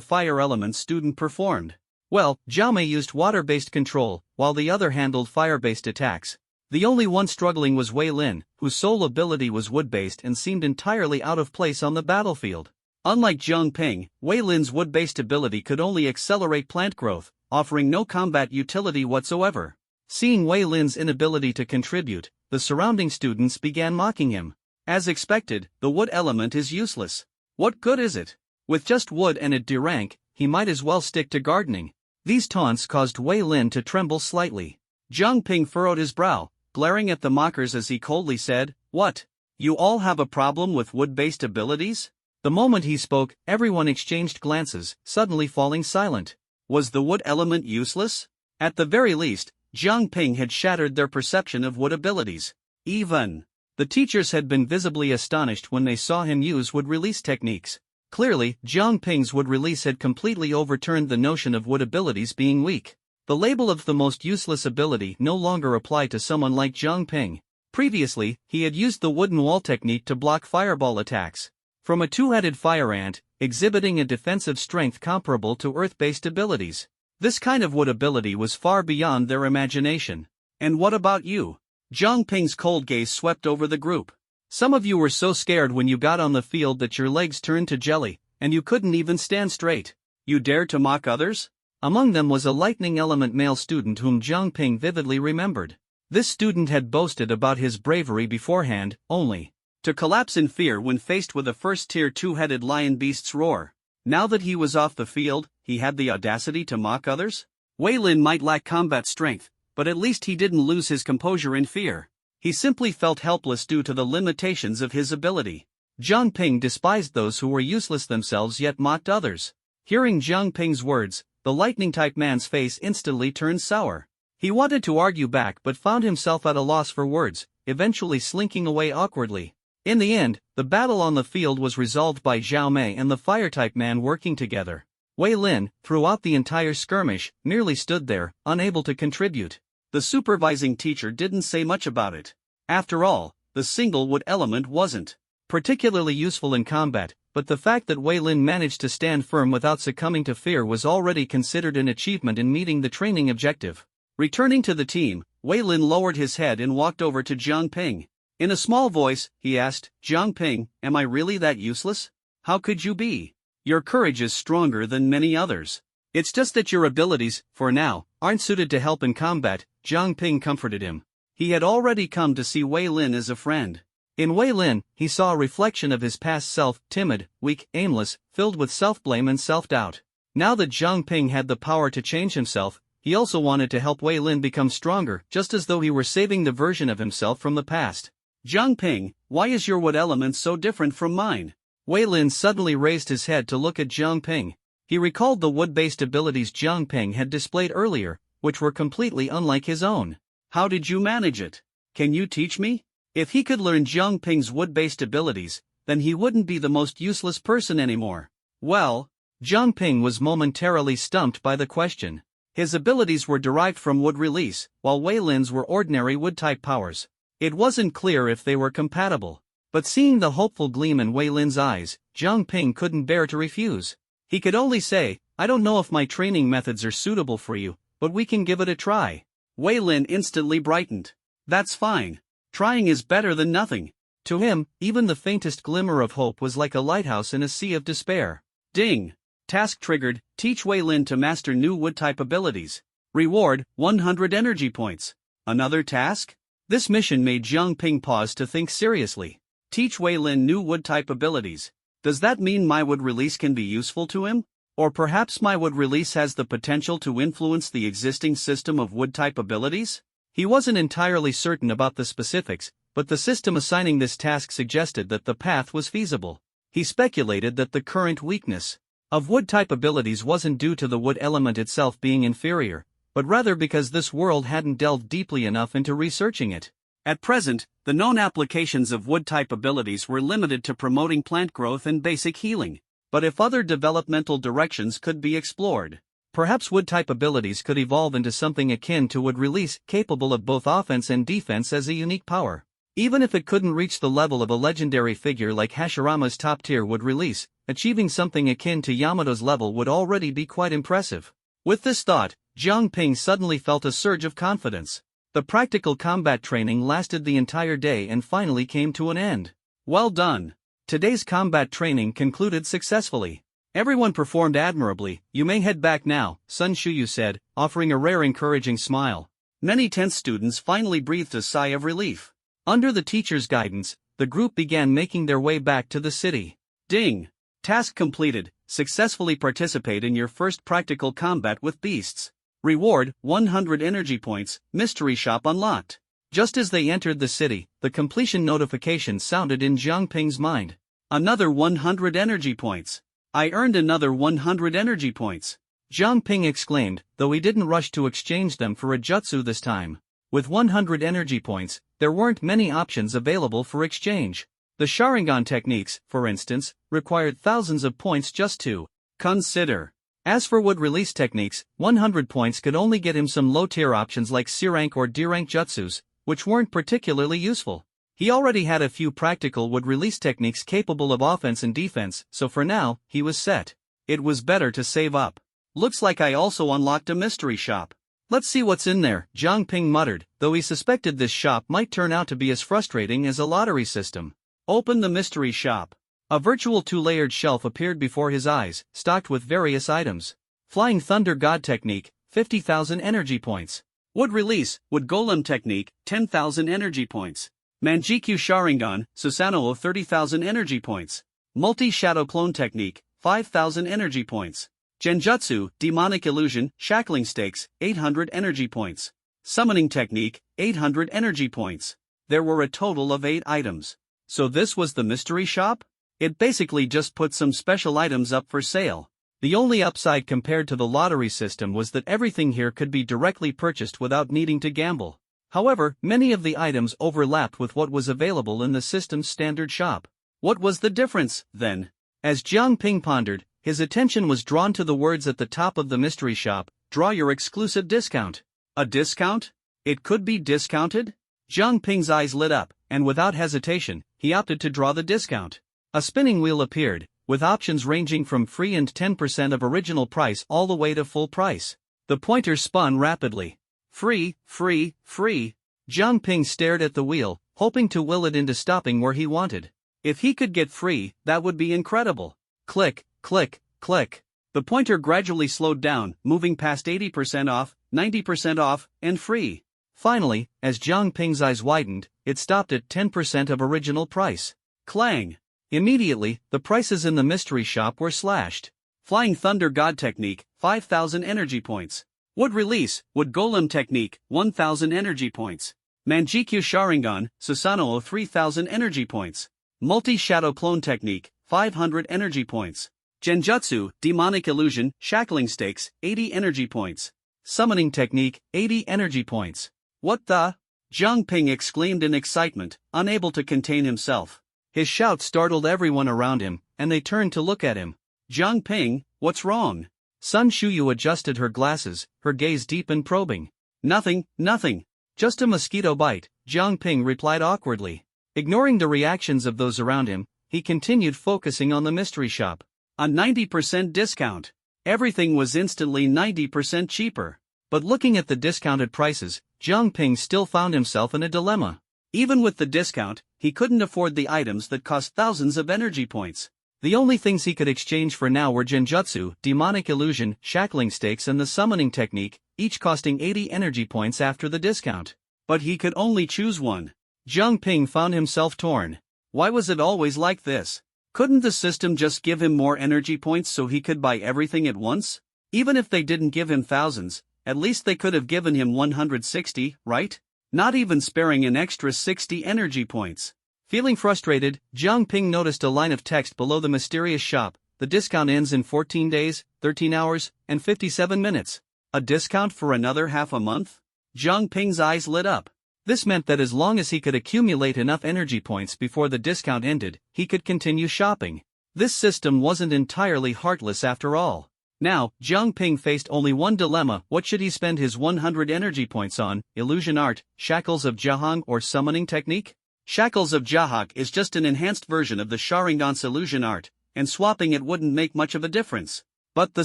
fire element student performed well. Zhao Mei used water-based control, while the other handled fire-based attacks. The only one struggling was Wei Lin, whose sole ability was wood-based and seemed entirely out of place on the battlefield. Unlike Zhang Ping, Wei Lin's wood-based ability could only accelerate plant growth, offering no combat utility whatsoever. Seeing Wei Lin's inability to contribute, the surrounding students began mocking him. As expected, the wood element is useless. What good is it? With just wood and a D rank, he might as well stick to gardening. These taunts caused Wei Lin to tremble slightly. Zhang Ping furrowed his brow, glaring at the mockers as he coldly said, "What? You all have a problem with wood-based abilities?" The moment he spoke, everyone exchanged glances, suddenly falling silent. Was the wood element useless? At the very least, Zhang Ping had shattered their perception of wood abilities. Even the teachers had been visibly astonished when they saw him use wood release techniques. Clearly, Zhang Ping's wood release had completely overturned the notion of wood abilities being weak. The label of the most useless ability no longer applied to someone like Zhang Ping. Previously, he had used the wooden wall technique to block fireball attacks from a two-headed fire ant, exhibiting a defensive strength comparable to earth-based abilities. This kind of wood ability was far beyond their imagination. And what about you? Zhang Ping's cold gaze swept over the group. Some of you were so scared when you got on the field that your legs turned to jelly, and you couldn't even stand straight. You dared to mock others? Among them was a lightning element male student whom Zhang Ping vividly remembered. This student had boasted about his bravery beforehand, only to collapse in fear when faced with a first-tier two-headed lion beast's roar. Now that he was off the field, he had the audacity to mock others? Wei Lin might lack combat strength, but at least he didn't lose his composure in fear. He simply felt helpless due to the limitations of his ability. Zhang Ping despised those who were useless themselves yet mocked others. Hearing Zhang Ping's words, the lightning-type man's face instantly turned sour. He wanted to argue back but found himself at a loss for words, eventually slinking away awkwardly. In the end, the battle on the field was resolved by Zhao Mei and the fire-type man working together. Wei Lin, throughout the entire skirmish, merely stood there, unable to contribute. The supervising teacher didn't say much about it. After all, the single wood element wasn't particularly useful in combat, but the fact that Wei Lin managed to stand firm without succumbing to fear was already considered an achievement in meeting the training objective. Returning to the team, Wei Lin lowered his head and walked over to Zhang Ping. In a small voice, he asked, "Zhang Ping, am I really that useless? How could you be? Your courage is stronger than many others. It's just that your abilities, for now, aren't suited to help in combat." Zhang Ping comforted him. He had already come to see Wei Lin as a friend. In Wei Lin, he saw a reflection of his past self, timid, weak, aimless, filled with self-blame and self-doubt. Now that Zhang Ping had the power to change himself, he also wanted to help Wei Lin become stronger, just as though he were saving the version of himself from the past. "Zhang Ping, why is your wood element so different from mine?" Wei Lin suddenly raised his head to look at Zhang Ping. He recalled the wood-based abilities Zhang Ping had displayed earlier, which were completely unlike his own. "How did you manage it? Can you teach me?" If he could learn Zhang Ping's wood-based abilities, then he wouldn't be the most useless person anymore. Well, Zhang Ping was momentarily stumped by the question. His abilities were derived from wood release, while Wei Lin's were ordinary wood-type powers. It wasn't clear if they were compatible. But seeing the hopeful gleam in Wei Lin's eyes, Zhang Ping couldn't bear to refuse. He could only say, "I don't know if my training methods are suitable for you, but we can give it a try." Wei Lin instantly brightened. "That's fine. Trying is better than nothing." To him, even the faintest glimmer of hope was like a lighthouse in a sea of despair. Ding! Task triggered, teach Wei Lin to master new wood-type abilities. Reward, 100 energy points. Another task? This mission made Zhang Ping pause to think seriously. Teach Wei Lin new wood-type abilities. Does that mean my wood release can be useful to him? Or perhaps my wood release has the potential to influence the existing system of wood-type abilities? He wasn't entirely certain about the specifics, but the system assigning this task suggested that the path was feasible. He speculated that the current weakness of wood-type abilities wasn't due to the wood element itself being inferior, but rather because this world hadn't delved deeply enough into researching it. At present, the known applications of wood-type abilities were limited to promoting plant growth and basic healing. But if other developmental directions could be explored, Perhaps Wood-type abilities could evolve into something akin to Wood Release, capable of both offense and defense as a unique power. Even if it couldn't reach the level of a legendary figure like Hashirama's top-tier Wood Release, achieving something akin to Yamato's level would already be quite impressive. With this thought, Jiang Ping suddenly felt a surge of confidence. The practical combat training lasted the entire day and finally came to an end. Well done! Today's combat training concluded successfully. Everyone performed admirably. You may head back now, Sun Shuyu said, offering a rare encouraging smile. Many 10th students finally breathed a sigh of relief. Under the teacher's guidance, the group began making their way back to the city. Ding! Task completed. Successfully participate in your first practical combat with beasts. Reward, 100 energy points, mystery shop unlocked. Just as they entered the city, the completion notification sounded in Jiang Ping's mind. Another 100 energy points. I earned another 100 energy points. Jiang Ping exclaimed, though he didn't rush to exchange them for a jutsu this time. With 100 energy points, there weren't many options available for exchange. The Sharingan techniques, for instance, required thousands of points just to consider. As for Wood Release techniques, 100 points could only get him some low-tier options like C-rank or D-rank jutsus, which weren't particularly useful. He already had a few practical Wood Release techniques capable of offense and defense, so for now, he was set. It was better to save up. Looks like I also unlocked a mystery shop. Let's see what's in there, Jiang Ping muttered, though he suspected this shop might turn out to be as frustrating as a lottery system. Open the mystery shop. A virtual two-layered shelf appeared before his eyes, stocked with various items. Flying Thunder God Technique, 50,000 energy points. Wood Release, Wood Golem Technique, 10,000 energy points. Manjikyu Sharingan, Susanoo 30,000 energy points. Multi-Shadow Clone Technique, 5,000 energy points. Genjutsu, Demonic Illusion, Shackling Stakes, 800 energy points. Summoning Technique, 800 energy points. There were a total of 8 items. So this was the mystery shop? It basically just put some special items up for sale. The only upside compared to the lottery system was that everything here could be directly purchased without needing to gamble. However, many of the items overlapped with what was available in the system's standard shop. What was the difference, then? As Jiang Ping pondered, his attention was drawn to the words at the top of the mystery shop, "Draw your exclusive discount." A discount? It could be discounted? Jiang Ping's eyes lit up, and without hesitation, he opted to draw the discount. A spinning wheel appeared, with options ranging from free and 10% of original price all the way to full price. The pointer spun rapidly. Free, free, free. Jiang Ping stared at the wheel, hoping to will it into stopping where he wanted. If he could get free, that would be incredible. Click, click, click. The pointer gradually slowed down, moving past 80% off, 90% off, and free. Finally, as Jiang Ping's eyes widened, it stopped at 10% of original price. Clang! Immediately, the prices in the mystery shop were slashed. Flying Thunder God Technique, 5,000 energy points. Wood Release, Wood Golem Technique, 1,000 energy points. Manjikyu Sharingan, Susanoo 3,000 energy points. Multi-Shadow Clone Technique, 500 energy points. Genjutsu, Demonic Illusion, Shackling Stakes, 80 energy points. Summoning Technique, 80 energy points. What the? Jiang Ping exclaimed in excitement, unable to contain himself. His shout startled everyone around him, and they turned to look at him. Jiang Ping, what's wrong? Sun Shuyu adjusted her glasses, her gaze deep and probing. Nothing, nothing. Just a mosquito bite, Jiang Ping replied awkwardly. Ignoring the reactions of those around him, he continued focusing on the mystery shop. A 90% discount. Everything was instantly 90% cheaper. But looking at the discounted prices, Jiang Ping still found himself in a dilemma. Even with the discount, he couldn't afford the items that cost thousands of energy points. The only things he could exchange for now were Genjutsu, Demonic Illusion, Shackling Stakes and the Summoning Technique, each costing 80 energy points after the discount. But he could only choose one. Jiang Ping found himself torn. Why was it always like this? Couldn't the system just give him more energy points so he could buy everything at once? Even if they didn't give him thousands, at least they could have given him 160, right? Not even sparing an extra 60 energy points. Feeling frustrated, Jiang Ping noticed a line of text below the mysterious shop. The discount ends in 14 days, 13 hours, and 57 minutes. A discount for another half a month? Jiang Ping's eyes lit up. This meant that as long as he could accumulate enough energy points before the discount ended, he could continue shopping. This system wasn't entirely heartless after all. Now, Jiang Ping faced only one dilemma: what should he spend his 100 energy points on, illusion art, Shackles of Jahang, or summoning technique? Shackles of Jahang is just an enhanced version of the Sharingan's illusion art, and swapping it wouldn't make much of a difference. But the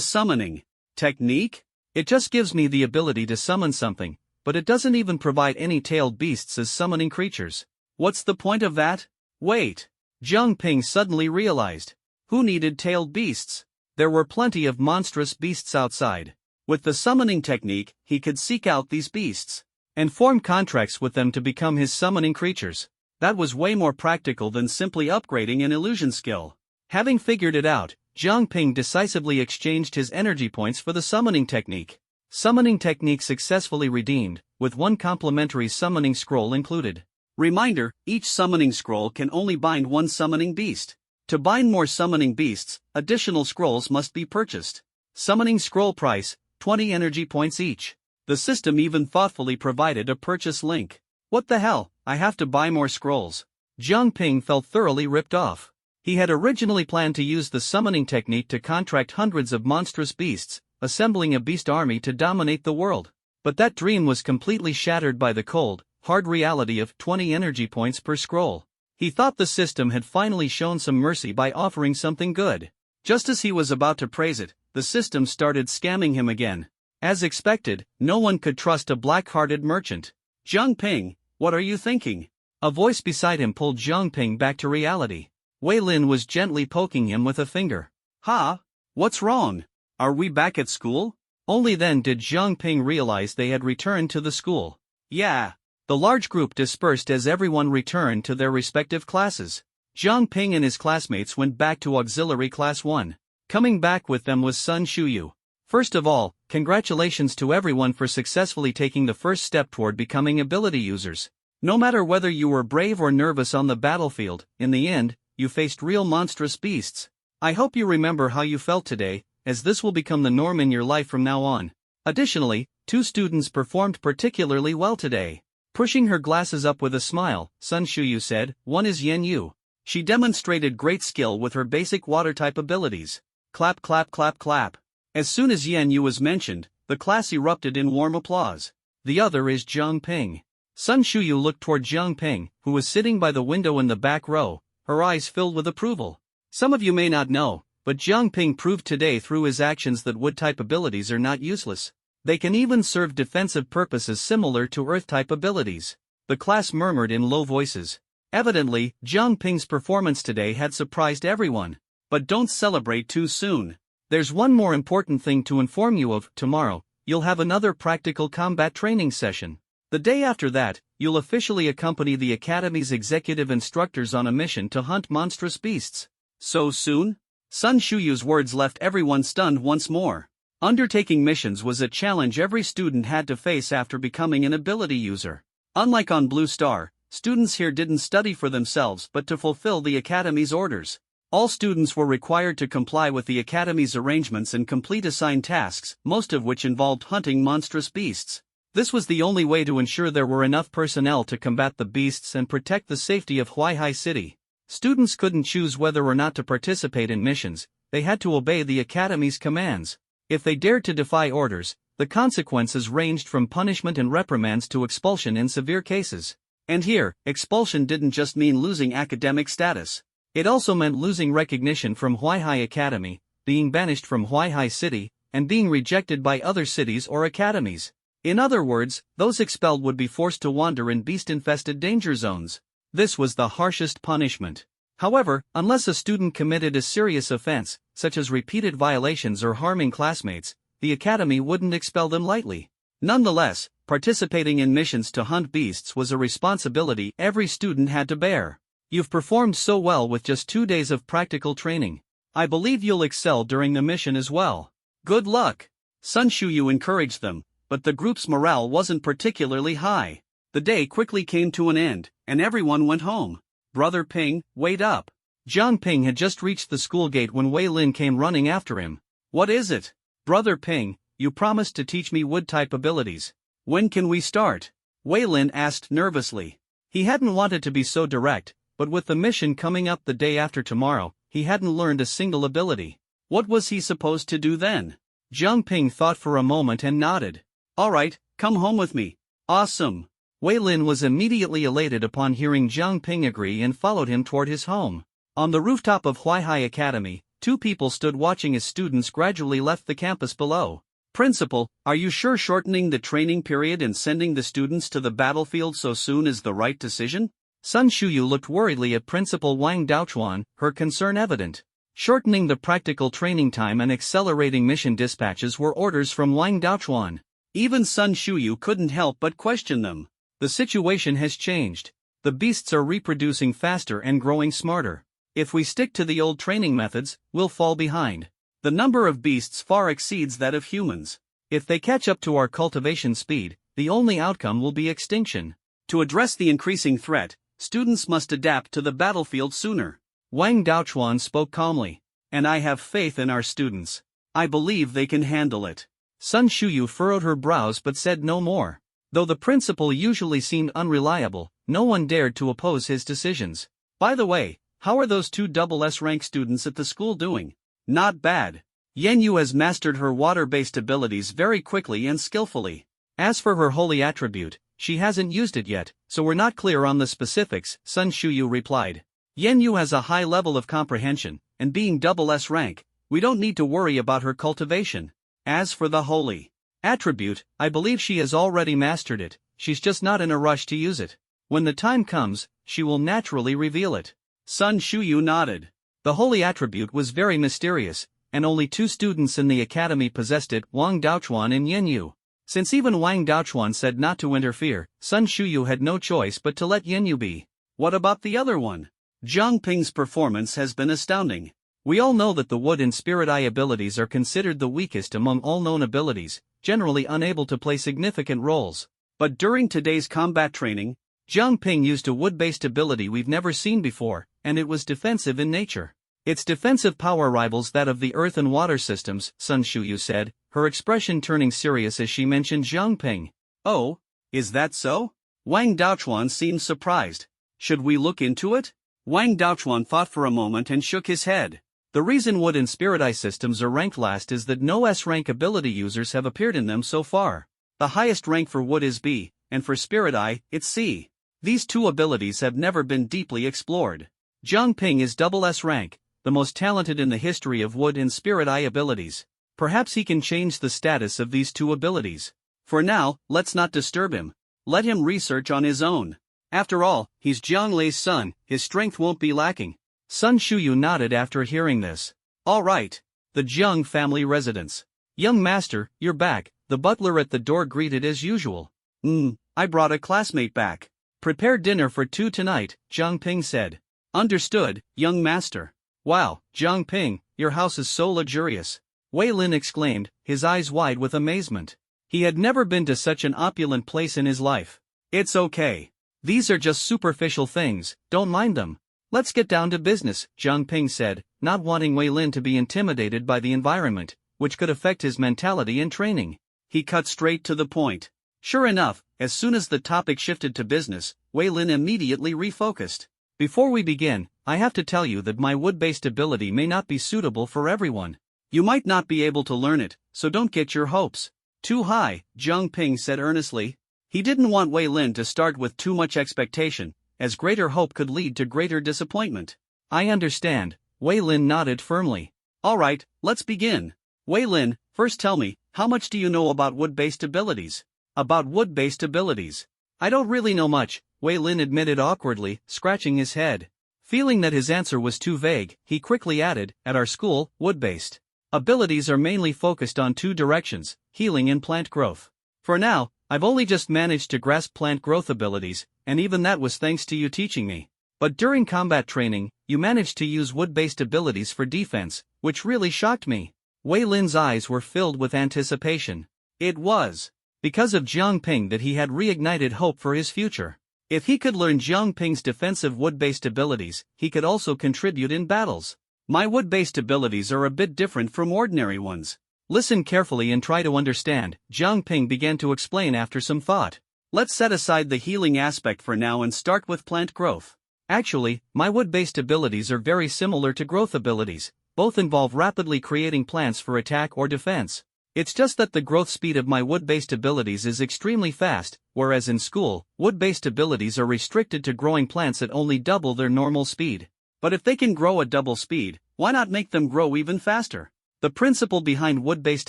summoning technique? It just gives me the ability to summon something, but it doesn't even provide any tailed beasts as summoning creatures. What's the point of that? Wait. Jiang Ping suddenly realized. Who needed tailed beasts? There were plenty of monstrous beasts outside. With the summoning technique, he could seek out these beasts and form contracts with them to become his summoning creatures. That was way more practical than simply upgrading an illusion skill. Having figured it out, Jiang Ping decisively exchanged his energy points for the summoning technique. Summoning technique successfully redeemed, with one complimentary summoning scroll included. Reminder: each summoning scroll can only bind one summoning beast. To bind more summoning beasts, additional scrolls must be purchased. Summoning scroll price, 20 energy points each. The system even thoughtfully provided a purchase link. What the hell, I have to buy more scrolls? Jiang Ping felt thoroughly ripped off. He had originally planned to use the summoning technique to contract hundreds of monstrous beasts, assembling a beast army to dominate the world. But that dream was completely shattered by the cold, hard reality of 20 energy points per scroll. He thought the system had finally shown some mercy by offering something good. Just as he was about to praise it, the system started scamming him again. As expected, no one could trust a black-hearted merchant. Jiang Ping, what are you thinking? A voice beside him pulled Jiang Ping back to reality. Wei Lin was gently poking him with a finger. Ha? What's wrong? Are we back at school? Only then did Jiang Ping realize they had returned to the school. Yeah. The large group dispersed as everyone returned to their respective classes. Jiang Ping and his classmates went back to Auxiliary Class 1. Coming back with them was Sun Shuyu. First of all, congratulations to everyone for successfully taking the first step toward becoming ability users. No matter whether you were brave or nervous on the battlefield, in the end, you faced real monstrous beasts. I hope you remember how you felt today, as this will become the norm in your life from now on. Additionally, 2 students performed particularly well today. Pushing her glasses up with a smile, Sun Shuyu said. One is Yen Yu. She demonstrated great skill with her basic water-type abilities. Clap clap clap clap. As soon as Yen Yu was mentioned, the class erupted in warm applause. The other is Jiang Ping. Sun Shuyu looked toward Jiang Ping, who was sitting by the window in the back row, her eyes filled with approval. Some of you may not know, but Jiang Ping proved today through his actions that wood-type abilities are not useless. They can even serve defensive purposes similar to Earth-type abilities. The class murmured in low voices. Evidently, Jiang Ping's performance today had surprised everyone. But don't celebrate too soon. There's one more important thing to inform you of. Tomorrow, you'll have another practical combat training session. The day after that, you'll officially accompany the Academy's executive instructors on a mission to hunt monstrous beasts. So soon? Sun Shuyu's words left everyone stunned once more. Undertaking missions was a challenge every student had to face after becoming an ability user. Unlike on Blue Star, students here didn't study for themselves but to fulfill the Academy's orders. All students were required to comply with the Academy's arrangements and complete assigned tasks, most of which involved hunting monstrous beasts. This was the only way to ensure there were enough personnel to combat the beasts and protect the safety of Huaihai City. Students couldn't choose whether or not to participate in missions, they had to obey the Academy's commands. If they dared to defy orders, the consequences ranged from punishment and reprimands to expulsion in severe cases. And here, expulsion didn't just mean losing academic status. It also meant losing recognition from Huaihai Academy, being banished from Huaihai City, and being rejected by other cities or academies. In other words, those expelled would be forced to wander in beast-infested danger zones. This was the harshest punishment. However, unless a student committed a serious offense, such as repeated violations or harming classmates, the Academy wouldn't expel them lightly. Nonetheless, participating in missions to hunt beasts was a responsibility every student had to bear. You've performed so well with just 2 days of practical training. I believe you'll excel during the mission as well. Good luck. Sun Shuyu encouraged them, but the group's morale wasn't particularly high. The day quickly came to an end, and everyone went home. Brother Ping, wait up. Jiang Ping had just reached the school gate when Wei Lin came running after him. What is it? Brother Ping, you promised to teach me wood-type abilities. When can we start? Wei Lin asked nervously. He hadn't wanted to be so direct, but with the mission coming up the day after tomorrow, he hadn't learned a single ability. What was he supposed to do then? Jiang Ping thought for a moment and nodded. Alright, come home with me. Awesome. Wei Lin was immediately elated upon hearing Jiang Ping agree and followed him toward his home. On the rooftop of Huaihai Academy, two people stood watching as students gradually left the campus below. Principal, are you sure shortening the training period and sending the students to the battlefield so soon is the right decision? Sun Shuyu looked worriedly at Principal Wang Daochuan, her concern evident. Shortening the practical training time and accelerating mission dispatches were orders from Wang Daochuan. Even Sun Shuyu couldn't help but question them. The situation has changed. The beasts are reproducing faster and growing smarter. If we stick to the old training methods, we'll fall behind. The number of beasts far exceeds that of humans. If they catch up to our cultivation speed, the only outcome will be extinction. To address the increasing threat, students must adapt to the battlefield sooner. Wang Daochuan spoke calmly. And I have faith in our students. I believe they can handle it. Sun Shuyu furrowed her brows but said no more. Though the principal usually seemed unreliable, no one dared to oppose his decisions. By the way, how are those two SS rank students at the school doing? Not bad. Yan Yu has mastered her water-based abilities very quickly and skillfully. As for her holy attribute, she hasn't used it yet, so we're not clear on the specifics, Sun Shuyu replied. Yan Yu has a high level of comprehension, and being SS rank, we don't need to worry about her cultivation. As for the holy attribute, I believe she has already mastered it, she's just not in a rush to use it. When the time comes, she will naturally reveal it. Sun Shuyu nodded. The holy attribute was very mysterious, and only two students in the academy possessed it, Wang Daochuan and Yan Yu. Since even Wang Daochuan said not to interfere, Sun Shuyu had no choice but to let Yan Yu be. What about the other one? Jiang Ping's performance has been astounding. We all know that the wood and spirit eye abilities are considered the weakest among all known abilities, generally unable to play significant roles. But during today's combat training, Jiang Ping used a wood-based ability we've never seen before, and it was defensive in nature. Its defensive power rivals that of the earth and water systems, Sun Shuyu said, her expression turning serious as she mentioned Jiang Ping. Oh, is that so? Wang Daochuan seemed surprised. Should we look into it? Wang Daochuan thought for a moment and shook his head. The reason wood and spirit eye systems are ranked last is that no S-rank ability users have appeared in them so far. The highest rank for wood is B, and for spirit eye, it's C. These two abilities have never been deeply explored. Jiang Ping is SS rank, the most talented in the history of wood and spirit eye abilities. Perhaps he can change the status of these two abilities. For now, let's not disturb him. Let him research on his own. After all, he's Jiang Lei's son, his strength won't be lacking. Sun Shuyu nodded after hearing this. All right. The Jiang family residence. Young master, you're back, the butler at the door greeted as usual. I brought a classmate back. Prepare dinner for two tonight, Jiang Ping said. Understood, young master. Wow, Jiang Ping, your house is so luxurious. Wei Lin exclaimed, his eyes wide with amazement. He had never been to such an opulent place in his life. It's okay. These are just superficial things, don't mind them. Let's get down to business, Jiang Ping said, not wanting Wei Lin to be intimidated by the environment, which could affect his mentality and training. He cut straight to the point. Sure enough, as soon as the topic shifted to business, Wei Lin immediately refocused. Before we begin, I have to tell you that my wood-based ability may not be suitable for everyone. You might not be able to learn it, so don't get your hopes too high, Jiang Ping said earnestly. He didn't want Wei Lin to start with too much expectation, as greater hope could lead to greater disappointment. I understand, Wei Lin nodded firmly. Alright, let's begin. Wei Lin, first tell me, how much do you know about wood-based abilities? About wood-based abilities? I don't really know much, Wei Lin admitted awkwardly, scratching his head. Feeling that his answer was too vague, he quickly added, at our school, wood-based abilities are mainly focused on two directions, healing and plant growth. For now, I've only just managed to grasp plant growth abilities, and even that was thanks to you teaching me. But during combat training, you managed to use wood-based abilities for defense, which really shocked me. Wei Lin's eyes were filled with anticipation. It was because of Jiang Ping that he had reignited hope for his future. If he could learn Jiang Ping's defensive wood-based abilities, he could also contribute in battles. My wood-based abilities are a bit different from ordinary ones. Listen carefully and try to understand, Jiang Ping began to explain after some thought. Let's set aside the healing aspect for now and start with plant growth. Actually, my wood-based abilities are very similar to growth abilities, both involve rapidly creating plants for attack or defense. It's just that the growth speed of my wood-based abilities is extremely fast, whereas in school, wood-based abilities are restricted to growing plants at only double their normal speed. But if they can grow at double speed, why not make them grow even faster? The principle behind wood-based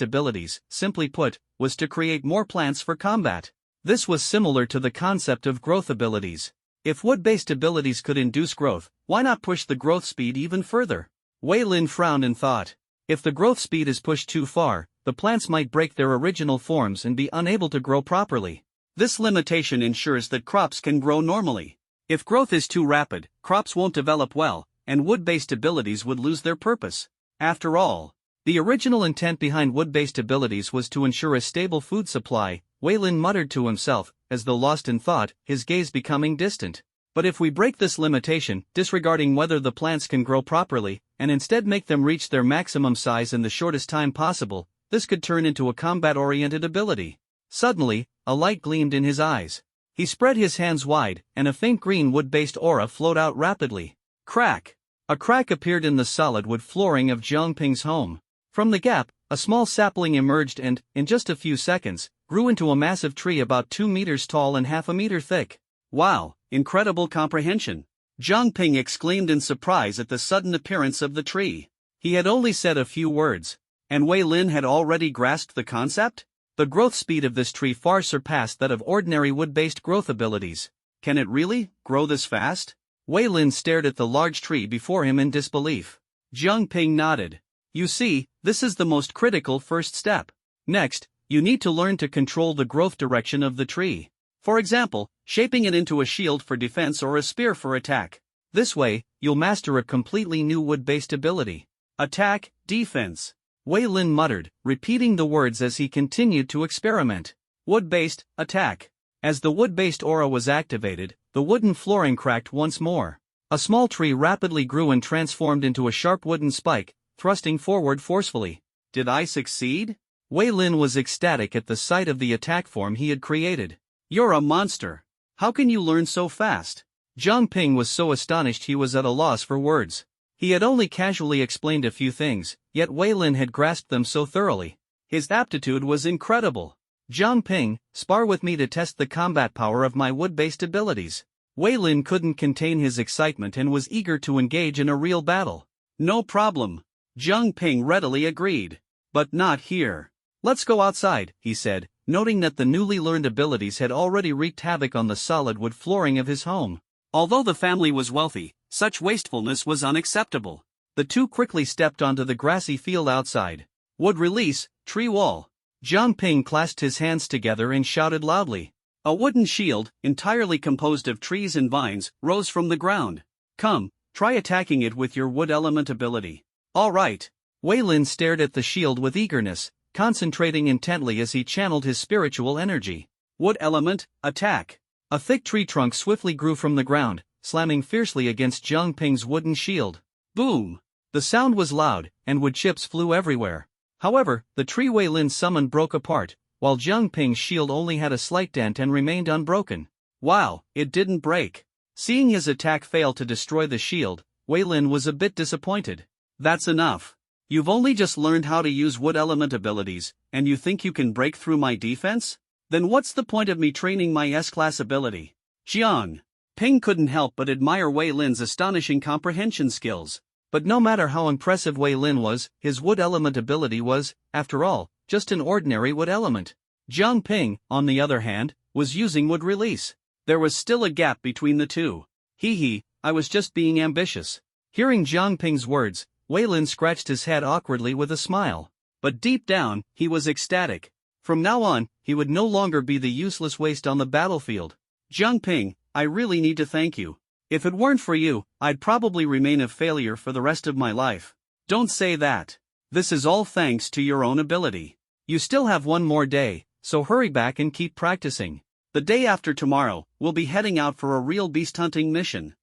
abilities, simply put, was to create more plants for combat. This was similar to the concept of growth abilities. If wood-based abilities could induce growth, why not push the growth speed even further? Wei Lin frowned and thought. If the growth speed is pushed too far, the plants might break their original forms and be unable to grow properly. This limitation ensures that crops can grow normally. If growth is too rapid, crops won't develop well, and wood-based abilities would lose their purpose. After all, the original intent behind wood-based abilities was to ensure a stable food supply, Wei Lin muttered to himself, as though lost in thought, his gaze becoming distant. But if we break this limitation, disregarding whether the plants can grow properly, and instead make them reach their maximum size in the shortest time possible, this could turn into a combat-oriented ability. Suddenly, a light gleamed in his eyes. He spread his hands wide, and a faint green wood-based aura flowed out rapidly. Crack! A crack appeared in the solid wood flooring of Jiang Ping's home. From the gap, a small sapling emerged and, in just a few seconds, grew into a massive tree about 2 meters tall and half a meter thick. Wow, incredible comprehension! Jiang Ping exclaimed in surprise at the sudden appearance of the tree. He had only said a few words, and Wei Lin had already grasped the concept? The growth speed of this tree far surpassed that of ordinary wood-based growth abilities. Can it really grow this fast? Wei Lin stared at the large tree before him in disbelief. Jiang Ping nodded. You see, this is the most critical first step. Next, you need to learn to control the growth direction of the tree. For example, shaping it into a shield for defense or a spear for attack. This way, you'll master a completely new wood-based ability. Attack, defense. Wei Lin muttered, repeating the words as he continued to experiment. Wood-based, attack. As the wood-based aura was activated, the wooden flooring cracked once more. A small tree rapidly grew and transformed into a sharp wooden spike, thrusting forward forcefully. Did I succeed? Wei Lin was ecstatic at the sight of the attack form he had created. You're a monster. How can you learn so fast? Jiang Ping was so astonished he was at a loss for words. He had only casually explained a few things, yet Wei Lin had grasped them so thoroughly. His aptitude was incredible. Jiang Ping, spar with me to test the combat power of my wood-based abilities. Wei Lin couldn't contain his excitement and was eager to engage in a real battle. No problem. Jiang Ping readily agreed. But not here. Let's go outside, he said, noting that the newly learned abilities had already wreaked havoc on the solid wood flooring of his home. Although the family was wealthy, such wastefulness was unacceptable. The two quickly stepped onto the grassy field outside. Wood release, tree wall. Jiang Ping clasped his hands together and shouted loudly. A wooden shield, entirely composed of trees and vines, rose from the ground. Come, try attacking it with your wood element ability. All right. Wei Lin stared at the shield with eagerness, concentrating intently as he channeled his spiritual energy. Wood element, attack. A thick tree trunk swiftly grew from the ground, slamming fiercely against Jiang Ping's wooden shield. Boom! The sound was loud, and wood chips flew everywhere. However, the tree Wei Lin summoned broke apart, while Jiang Ping's shield only had a slight dent and remained unbroken. Wow, it didn't break. Seeing his attack fail to destroy the shield, Wei Lin was a bit disappointed. That's enough. You've only just learned how to use wood element abilities, and you think you can break through my defense? Then what's the point of me training my S-class ability? Jiang Ping couldn't help but admire Wei Lin's astonishing comprehension skills. But no matter how impressive Wei Lin was, his wood element ability was, after all, just an ordinary wood element. Jiang Ping, on the other hand, was using wood release. There was still a gap between the two. I was just being ambitious. Hearing Jiang Ping's words, Wei Lin scratched his head awkwardly with a smile. But deep down, he was ecstatic. From now on, he would no longer be the useless waste on the battlefield. Jiang Ping, I really need to thank you. If it weren't for you, I'd probably remain a failure for the rest of my life. Don't say that. This is all thanks to your own ability. You still have one more day, so hurry back and keep practicing. The day after tomorrow, we'll be heading out for a real beast hunting mission.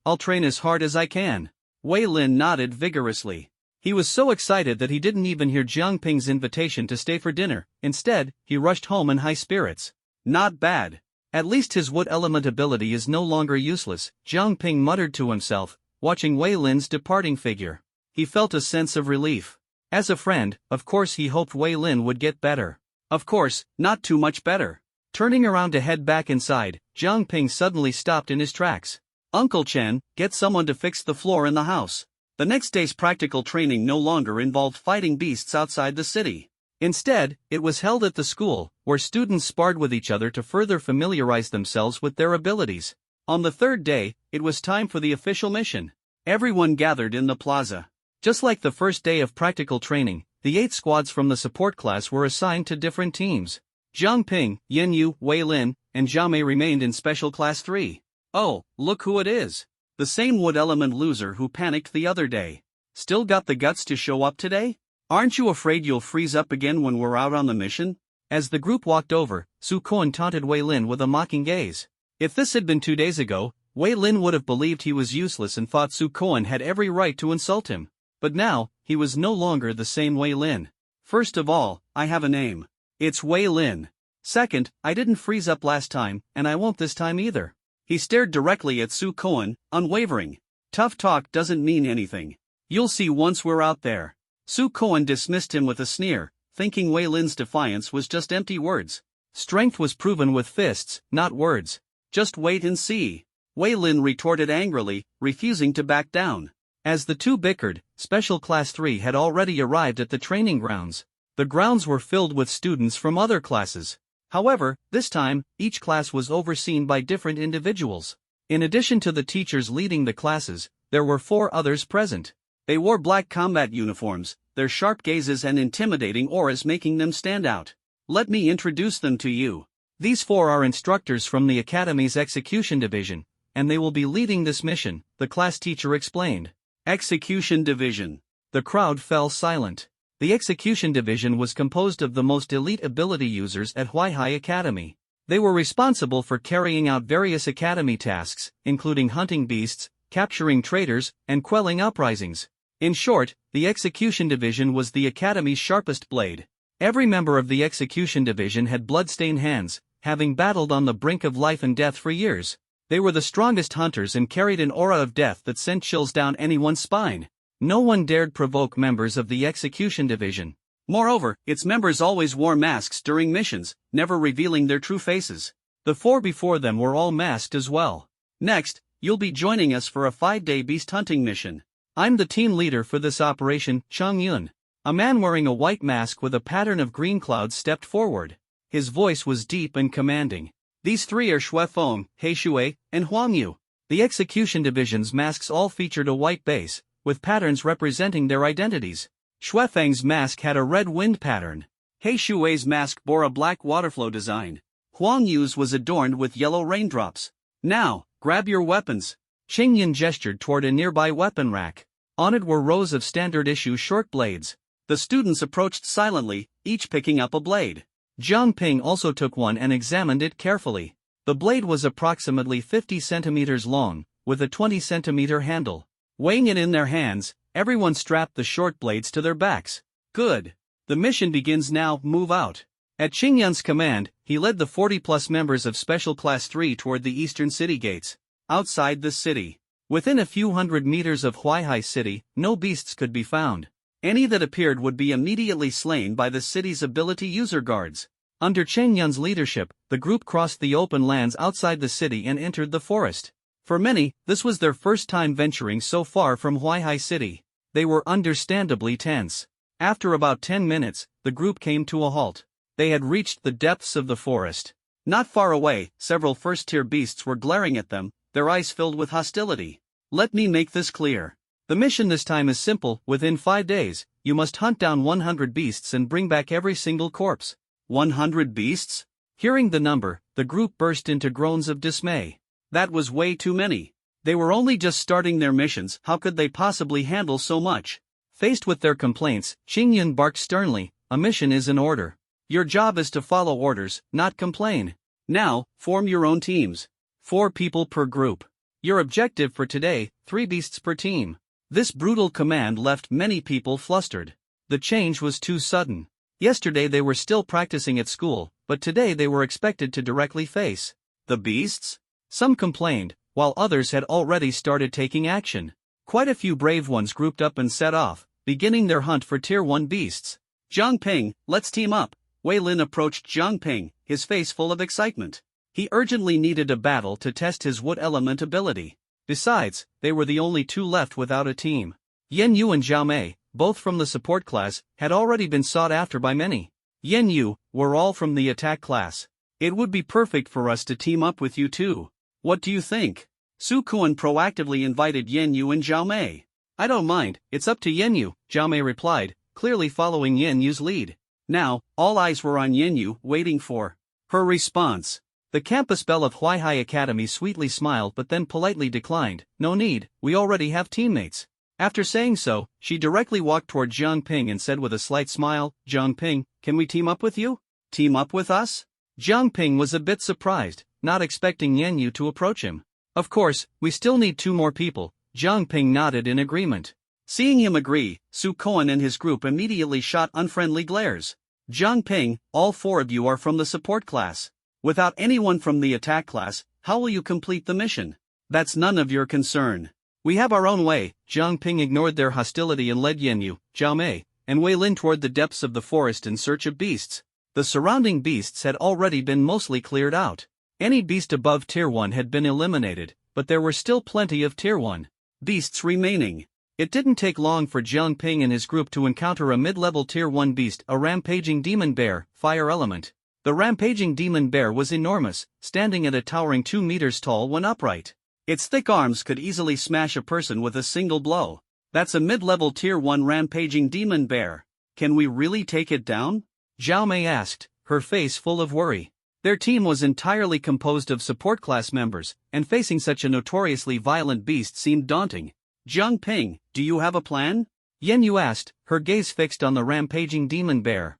I'll train as hard as I can. Wei Lin nodded vigorously. He was so excited that he didn't even hear Jiang Ping's invitation to stay for dinner. Instead, he rushed home in high spirits. Not bad. At least his wood element ability is no longer useless, Jiang Ping muttered to himself, watching Wei Lin's departing figure. He felt a sense of relief. As a friend, of course he hoped Wei Lin would get better. Of course, not too much better. Turning around to head back inside, Jiang Ping suddenly stopped in his tracks. Uncle Chen, get someone to fix the floor in the house. The next day's practical training no longer involved fighting beasts outside the city. Instead, it was held at the school, where students sparred with each other to further familiarize themselves with their abilities. On the third day, it was time for the official mission. Everyone gathered in the plaza. Just like the first day of practical training, the 8 squads from the support class were assigned to different teams. Jiang Ping, Yen Yu, Wei Lin, and Jia Mei remained in Special Class 3. Oh, look who it is. The same Wood Element loser who panicked the other day. Still got the guts to show up today? Aren't you afraid you'll freeze up again when we're out on the mission? As the group walked over, Su Kuan taunted Wei Lin with a mocking gaze. If this had been 2 days ago, Wei Lin would have believed he was useless and thought Su Kuan had every right to insult him. But now, he was no longer the same Wei Lin. First of all, I have a name. It's Wei Lin. Second, I didn't freeze up last time, and I won't this time either. He stared directly at Su Kuan, unwavering. Tough talk doesn't mean anything. You'll see once we're out there. Su Kuan dismissed him with a sneer, thinking Wei Lin's defiance was just empty words. Strength was proven with fists, not words. Just wait and see. Wei Lin retorted angrily, refusing to back down. As the two bickered, Special Class 3 had already arrived at the training grounds. The grounds were filled with students from other classes. However, this time, each class was overseen by different individuals. In addition to the teachers leading the classes, there were 4 others present. They wore black combat uniforms, their sharp gazes and intimidating auras making them stand out. Let me introduce them to you. These 4 are instructors from the Academy's Execution Division, and they will be leading this mission, the class teacher explained. Execution Division. The crowd fell silent. The Execution Division was composed of the most elite ability users at Huaihai Academy. They were responsible for carrying out various academy tasks, including hunting beasts, capturing traitors, and quelling uprisings. In short, the Execution Division was the Academy's sharpest blade. Every member of the Execution Division had blood-stained hands, having battled on the brink of life and death for years. They were the strongest hunters and carried an aura of death that sent chills down anyone's spine. No one dared provoke members of the Execution Division. Moreover, its members always wore masks during missions, never revealing their true faces. The 4 before them were all masked as well. Next, you'll be joining us for a 5-day beast hunting mission. I'm the team leader for this operation, Cheng Yun. A man wearing a white mask with a pattern of green clouds stepped forward. His voice was deep and commanding. These 3 are Xue Feng, He Shui, and Huang Yu. The Execution Division's masks all featured a white base, with patterns representing their identities. Xue Feng's mask had a red wind pattern. He Shui's mask bore a black waterflow design. Huang Yu's was adorned with yellow raindrops. Now, grab your weapons. Cheng Yun gestured toward a nearby weapon rack. On it were rows of standard-issue short blades. The students approached silently, each picking up a blade. Jiang Ping also took one and examined it carefully. The blade was approximately 50 centimeters long, with a 20-centimeter handle. Weighing it in their hands, everyone strapped the short blades to their backs. Good. The mission begins now, move out. At Cheng Yun's command, he led the 40-plus members of Special Class 3 toward the eastern city gates. Outside the city, within a few hundred meters of Huaihai City, no beasts could be found. Any that appeared would be immediately slain by the city's ability user guards. Under Cheng Yun's leadership, the group crossed the open lands outside the city and entered the forest. For many, this was their first time venturing so far from Huaihai City. They were understandably tense. After about 10 minutes, the group came to a halt. They had reached the depths of the forest. Not far away, several first-tier beasts were glaring at them, their eyes filled with hostility. Let me make this clear. The mission this time is simple. Within 5 days, you must hunt down 100 beasts and bring back every single corpse. 100 beasts? Hearing the number, the group burst into groans of dismay. That was way too many. They were only just starting their missions, how could they possibly handle so much? Faced with their complaints, Cheng Yun barked sternly, a mission is an order. Your job is to follow orders, not complain. Now, form your own teams. 4 people per group. Your objective for today, 3 beasts per team. This brutal command left many people flustered. The change was too sudden. Yesterday they were still practicing at school, but today they were expected to directly face the beasts? Some complained, while others had already started taking action. Quite a few brave ones grouped up and set off, beginning their hunt for Tier 1 beasts. Jiang Ping, let's team up. Wei Lin approached Jiang Ping, his face full of excitement. He urgently needed a battle to test his wood element ability. Besides, they were the only two left without a team. Yan Yu and Zhao Mei, both from the support class, had already been sought after by many. Yan Yu, we're all from the attack class. It would be perfect for us to team up with you too. What do you think? Su Kuan proactively invited Yan Yu and Zhao Mei. I don't mind, it's up to Yan Yu, Zhao Mei replied, clearly following Yan Yu's lead. Now, all eyes were on Yan Yu, waiting for her response. The campus belle of Huaihai Academy sweetly smiled but then politely declined. No need, we already have teammates. After saying so, she directly walked toward Jiang Ping and said with a slight smile, Jiang Ping, can we team up with you? Team up with us? Jiang Ping was a bit surprised, not expecting Yan Yu to approach him. Of course, we still need 2 more people. Jiang Ping nodded in agreement. Seeing him agree, Su Kuan and his group immediately shot unfriendly glares. Jiang Ping, all 4 of you are from the support class. Without anyone from the attack class, how will you complete the mission? That's none of your concern. We have our own way. Jiang Ping ignored their hostility and led Yan Yu, Zhao Mei, and Wei Lin toward the depths of the forest in search of beasts. The surrounding beasts had already been mostly cleared out. Any beast above Tier 1 had been eliminated, but there were still plenty of Tier 1 beasts remaining. It didn't take long for Jiang Ping and his group to encounter a mid-level Tier 1 beast, a rampaging demon bear, fire element. The rampaging demon bear was enormous, standing at a towering 2 meters tall when upright. Its thick arms could easily smash a person with a single blow. That's a mid-level Tier 1 rampaging demon bear. Can we really take it down? Zhao Mei asked, her face full of worry. Their team was entirely composed of support class members, and facing such a notoriously violent beast seemed daunting. Jiang Ping, do you have a plan? Yan Yu asked, her gaze fixed on the rampaging demon bear.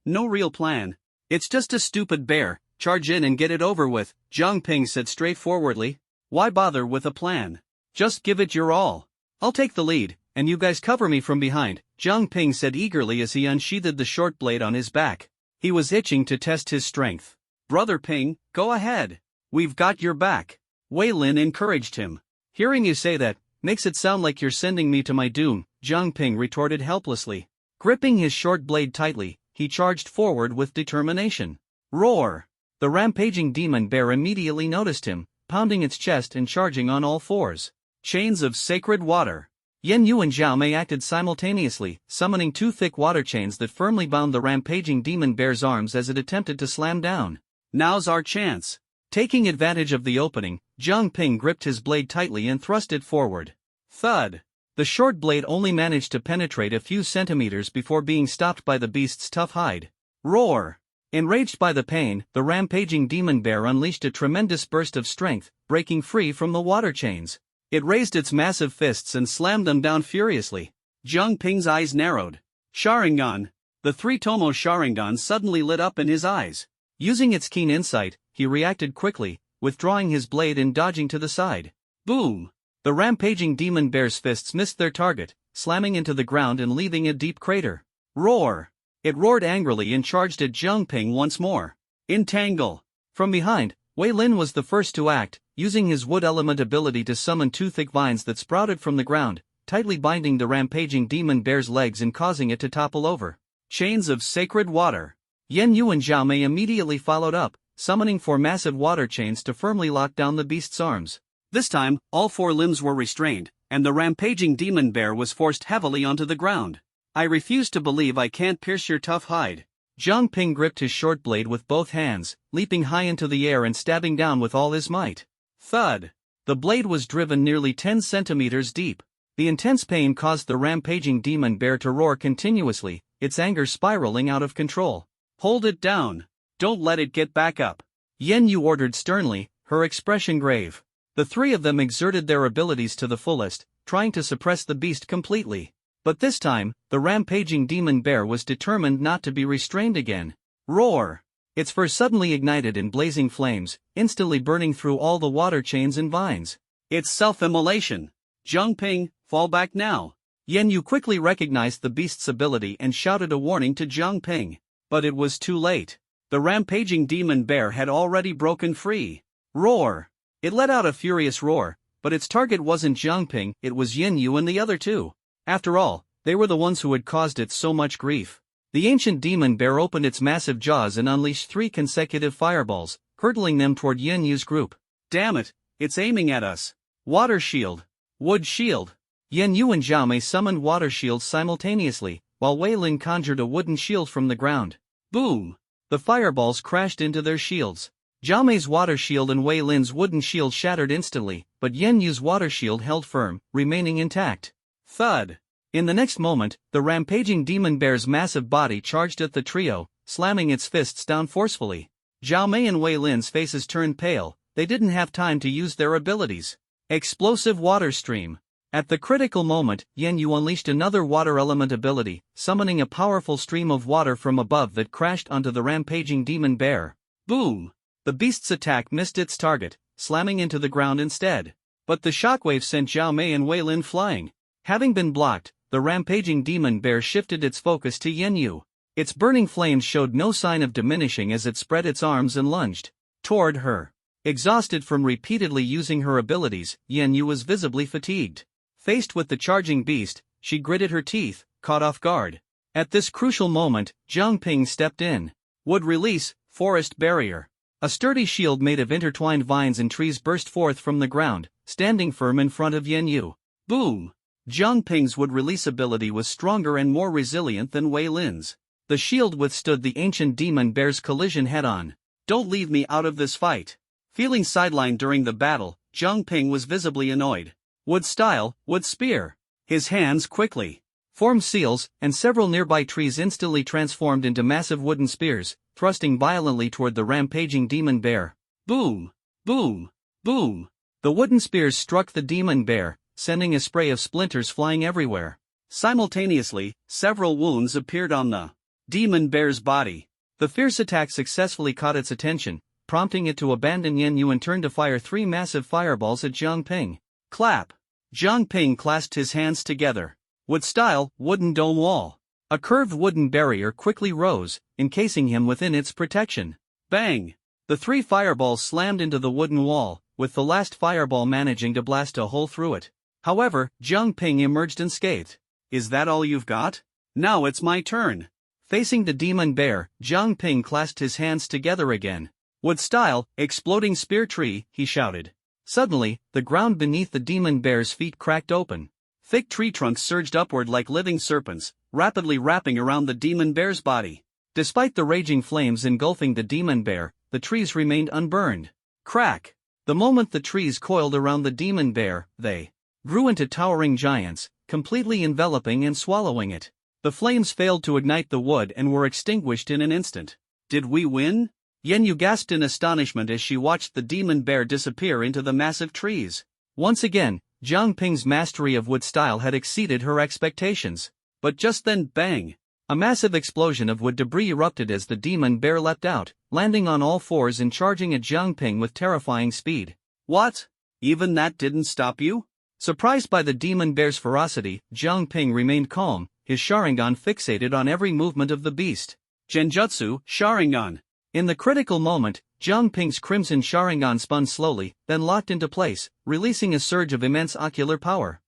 No real plan. It's just a stupid bear, charge in and get it over with, Jiang Ping said straightforwardly. Why bother with a plan? Just give it your all. I'll take the lead, and you guys cover me from behind, Jiang Ping said eagerly as he unsheathed the short blade on his back. He was itching to test his strength. Brother Ping, go ahead. We've got your back. Wei Lin encouraged him. Hearing you say that, makes it sound like you're sending me to my doom, Jiang Ping retorted helplessly. Gripping his short blade tightly, he charged forward with determination. Roar! The rampaging demon bear immediately noticed him, pounding its chest and charging on all 4s. Chains of sacred water. Yan Yu and Zhao Mei acted simultaneously, summoning 2 thick water chains that firmly bound the rampaging demon bear's arms as it attempted to slam down. Now's our chance. Taking advantage of the opening, Jiang Ping gripped his blade tightly and thrust it forward. Thud! The short blade only managed to penetrate a few centimeters before being stopped by the beast's tough hide. Roar! Enraged by the pain, the rampaging demon bear unleashed a tremendous burst of strength, breaking free from the water chains. It raised its massive fists and slammed them down furiously. Jiang Ping's eyes narrowed. Sharingan! The 3-tomo Sharingan suddenly lit up in his eyes. Using its keen insight, he reacted quickly, withdrawing his blade and dodging to the side. Boom! The rampaging demon bear's fists missed their target, slamming into the ground and leaving a deep crater. Roar! It roared angrily and charged at Jiang Ping once more. Entangle! From behind, Wei Lin was the first to act, using his wood element ability to summon 2 thick vines that sprouted from the ground, tightly binding the rampaging demon bear's legs and causing it to topple over. Chains of sacred water. Yan Yu and Zhao Mei immediately followed up, summoning 4 massive water chains to firmly lock down the beast's arms. This time, all 4 limbs were restrained, and the rampaging demon bear was forced heavily onto the ground. I refuse to believe I can't pierce your tough hide. Jiang Ping gripped his short blade with both hands, leaping high into the air and stabbing down with all his might. Thud! The blade was driven nearly 10 centimeters deep. The intense pain caused the rampaging demon bear to roar continuously, its anger spiraling out of control. Hold it down. Don't let it get back up. Yan Yu ordered sternly, her expression grave. The 3 of them exerted their abilities to the fullest, trying to suppress the beast completely. But this time, the rampaging demon bear was determined not to be restrained again. Roar! Its fur suddenly ignited in blazing flames, instantly burning through all the water chains and vines. It's self-immolation. Jiang Ping, fall back now. Yan Yu quickly recognized the beast's ability and shouted a warning to Jiang Ping. But it was too late. The rampaging demon bear had already broken free. Roar! It let out a furious roar, but its target wasn't Jiang Ping, it was Yan Yu and the other 2. After all, They were the ones who had caused it so much grief. The ancient demon bear opened its massive jaws and unleashed 3 consecutive fireballs, hurtling them toward Yin Yu's group. Damn it, it's aiming at us. Water shield. Wood shield. Yin Yu and Zhao Mei summoned water shields simultaneously, while Wei Lin conjured a wooden shield from the ground. Boom! The fireballs crashed into their shields. Zhao Mei's water shield and Wei Lin's wooden shield shattered instantly, but Yin Yu's water shield held firm, remaining intact. Thud! In the next moment, the rampaging demon bear's massive body charged at the trio, slamming its fists down forcefully. Zhao Mei and Wei Lin's faces turned pale. They didn't have time to use their abilities. Explosive water stream. At the critical moment, Yin Yu unleashed another water element ability, summoning a powerful stream of water from above that crashed onto the rampaging demon bear. Boom! The beast's attack missed its target, slamming into the ground instead. But the shockwave sent Zhao Mei and Wei Lin flying. Having been blocked, the rampaging demon bear shifted its focus to Yin Yu. Its burning flames showed no sign of diminishing as it spread its arms and lunged toward her. Exhausted from repeatedly using her abilities, Yin Yu was visibly fatigued. Faced with the charging beast, she gritted her teeth, caught off guard. At this crucial moment, Zhang Ping stepped in. Wood release, forest barrier. A sturdy shield made of intertwined vines and trees burst forth from the ground, standing firm in front of Yin Yu. Boom! Zhang Ping's wood release ability was stronger and more resilient than Wei Lin's. The shield withstood the ancient demon bear's collision head-on. Don't leave me out of this fight. Feeling sidelined during the battle, Zhang Ping was visibly annoyed. Wood style, wood spear. His hands quickly formed seals, and several nearby trees instantly transformed into massive wooden spears, thrusting violently toward the rampaging demon bear. Boom! Boom! Boom! The wooden spears struck the demon bear, sending a spray of splinters flying everywhere. Simultaneously, several wounds appeared on the demon bear's body. The fierce attack successfully caught its attention, prompting it to abandon Yin Yu and turn to fire 3 massive fireballs at Zhang Ping. Clap! Zhang Ping clasped his hands together. Wood style, wooden dome wall. A curved wooden barrier quickly rose, encasing him within its protection. Bang! The 3 fireballs slammed into the wooden wall, with the last fireball managing to blast a hole through it. However, Zhang Ping emerged unscathed. Is that all you've got? Now it's my turn. Facing the demon bear, Zhang Ping clasped his hands together again. Wood style, exploding spear tree, he shouted. Suddenly, the ground beneath the demon bear's feet cracked open. Thick tree trunks surged upward like living serpents, rapidly wrapping around the demon bear's body. Despite the raging flames engulfing the demon bear, the trees remained unburned. Crack! The moment the trees coiled around the demon bear, they grew into towering giants, completely enveloping and swallowing it. The flames failed to ignite the wood and were extinguished in an instant. Did we win? Yin Yu gasped in astonishment as she watched the demon bear disappear into the massive trees. Once again, Zhang Ping's mastery of wood style had exceeded her expectations. But just then, bang! A massive explosion of wood debris erupted as the demon bear leapt out, landing on all fours and charging at Zhang Ping with terrifying speed. What? Even that didn't stop you? Surprised by the demon bear's ferocity, Zhang Ping remained calm, his Sharingan fixated on every movement of the beast. Genjutsu, Sharingan. In the critical moment, Zhang Ping's crimson Sharingan spun slowly, then locked into place, releasing a surge of immense ocular power.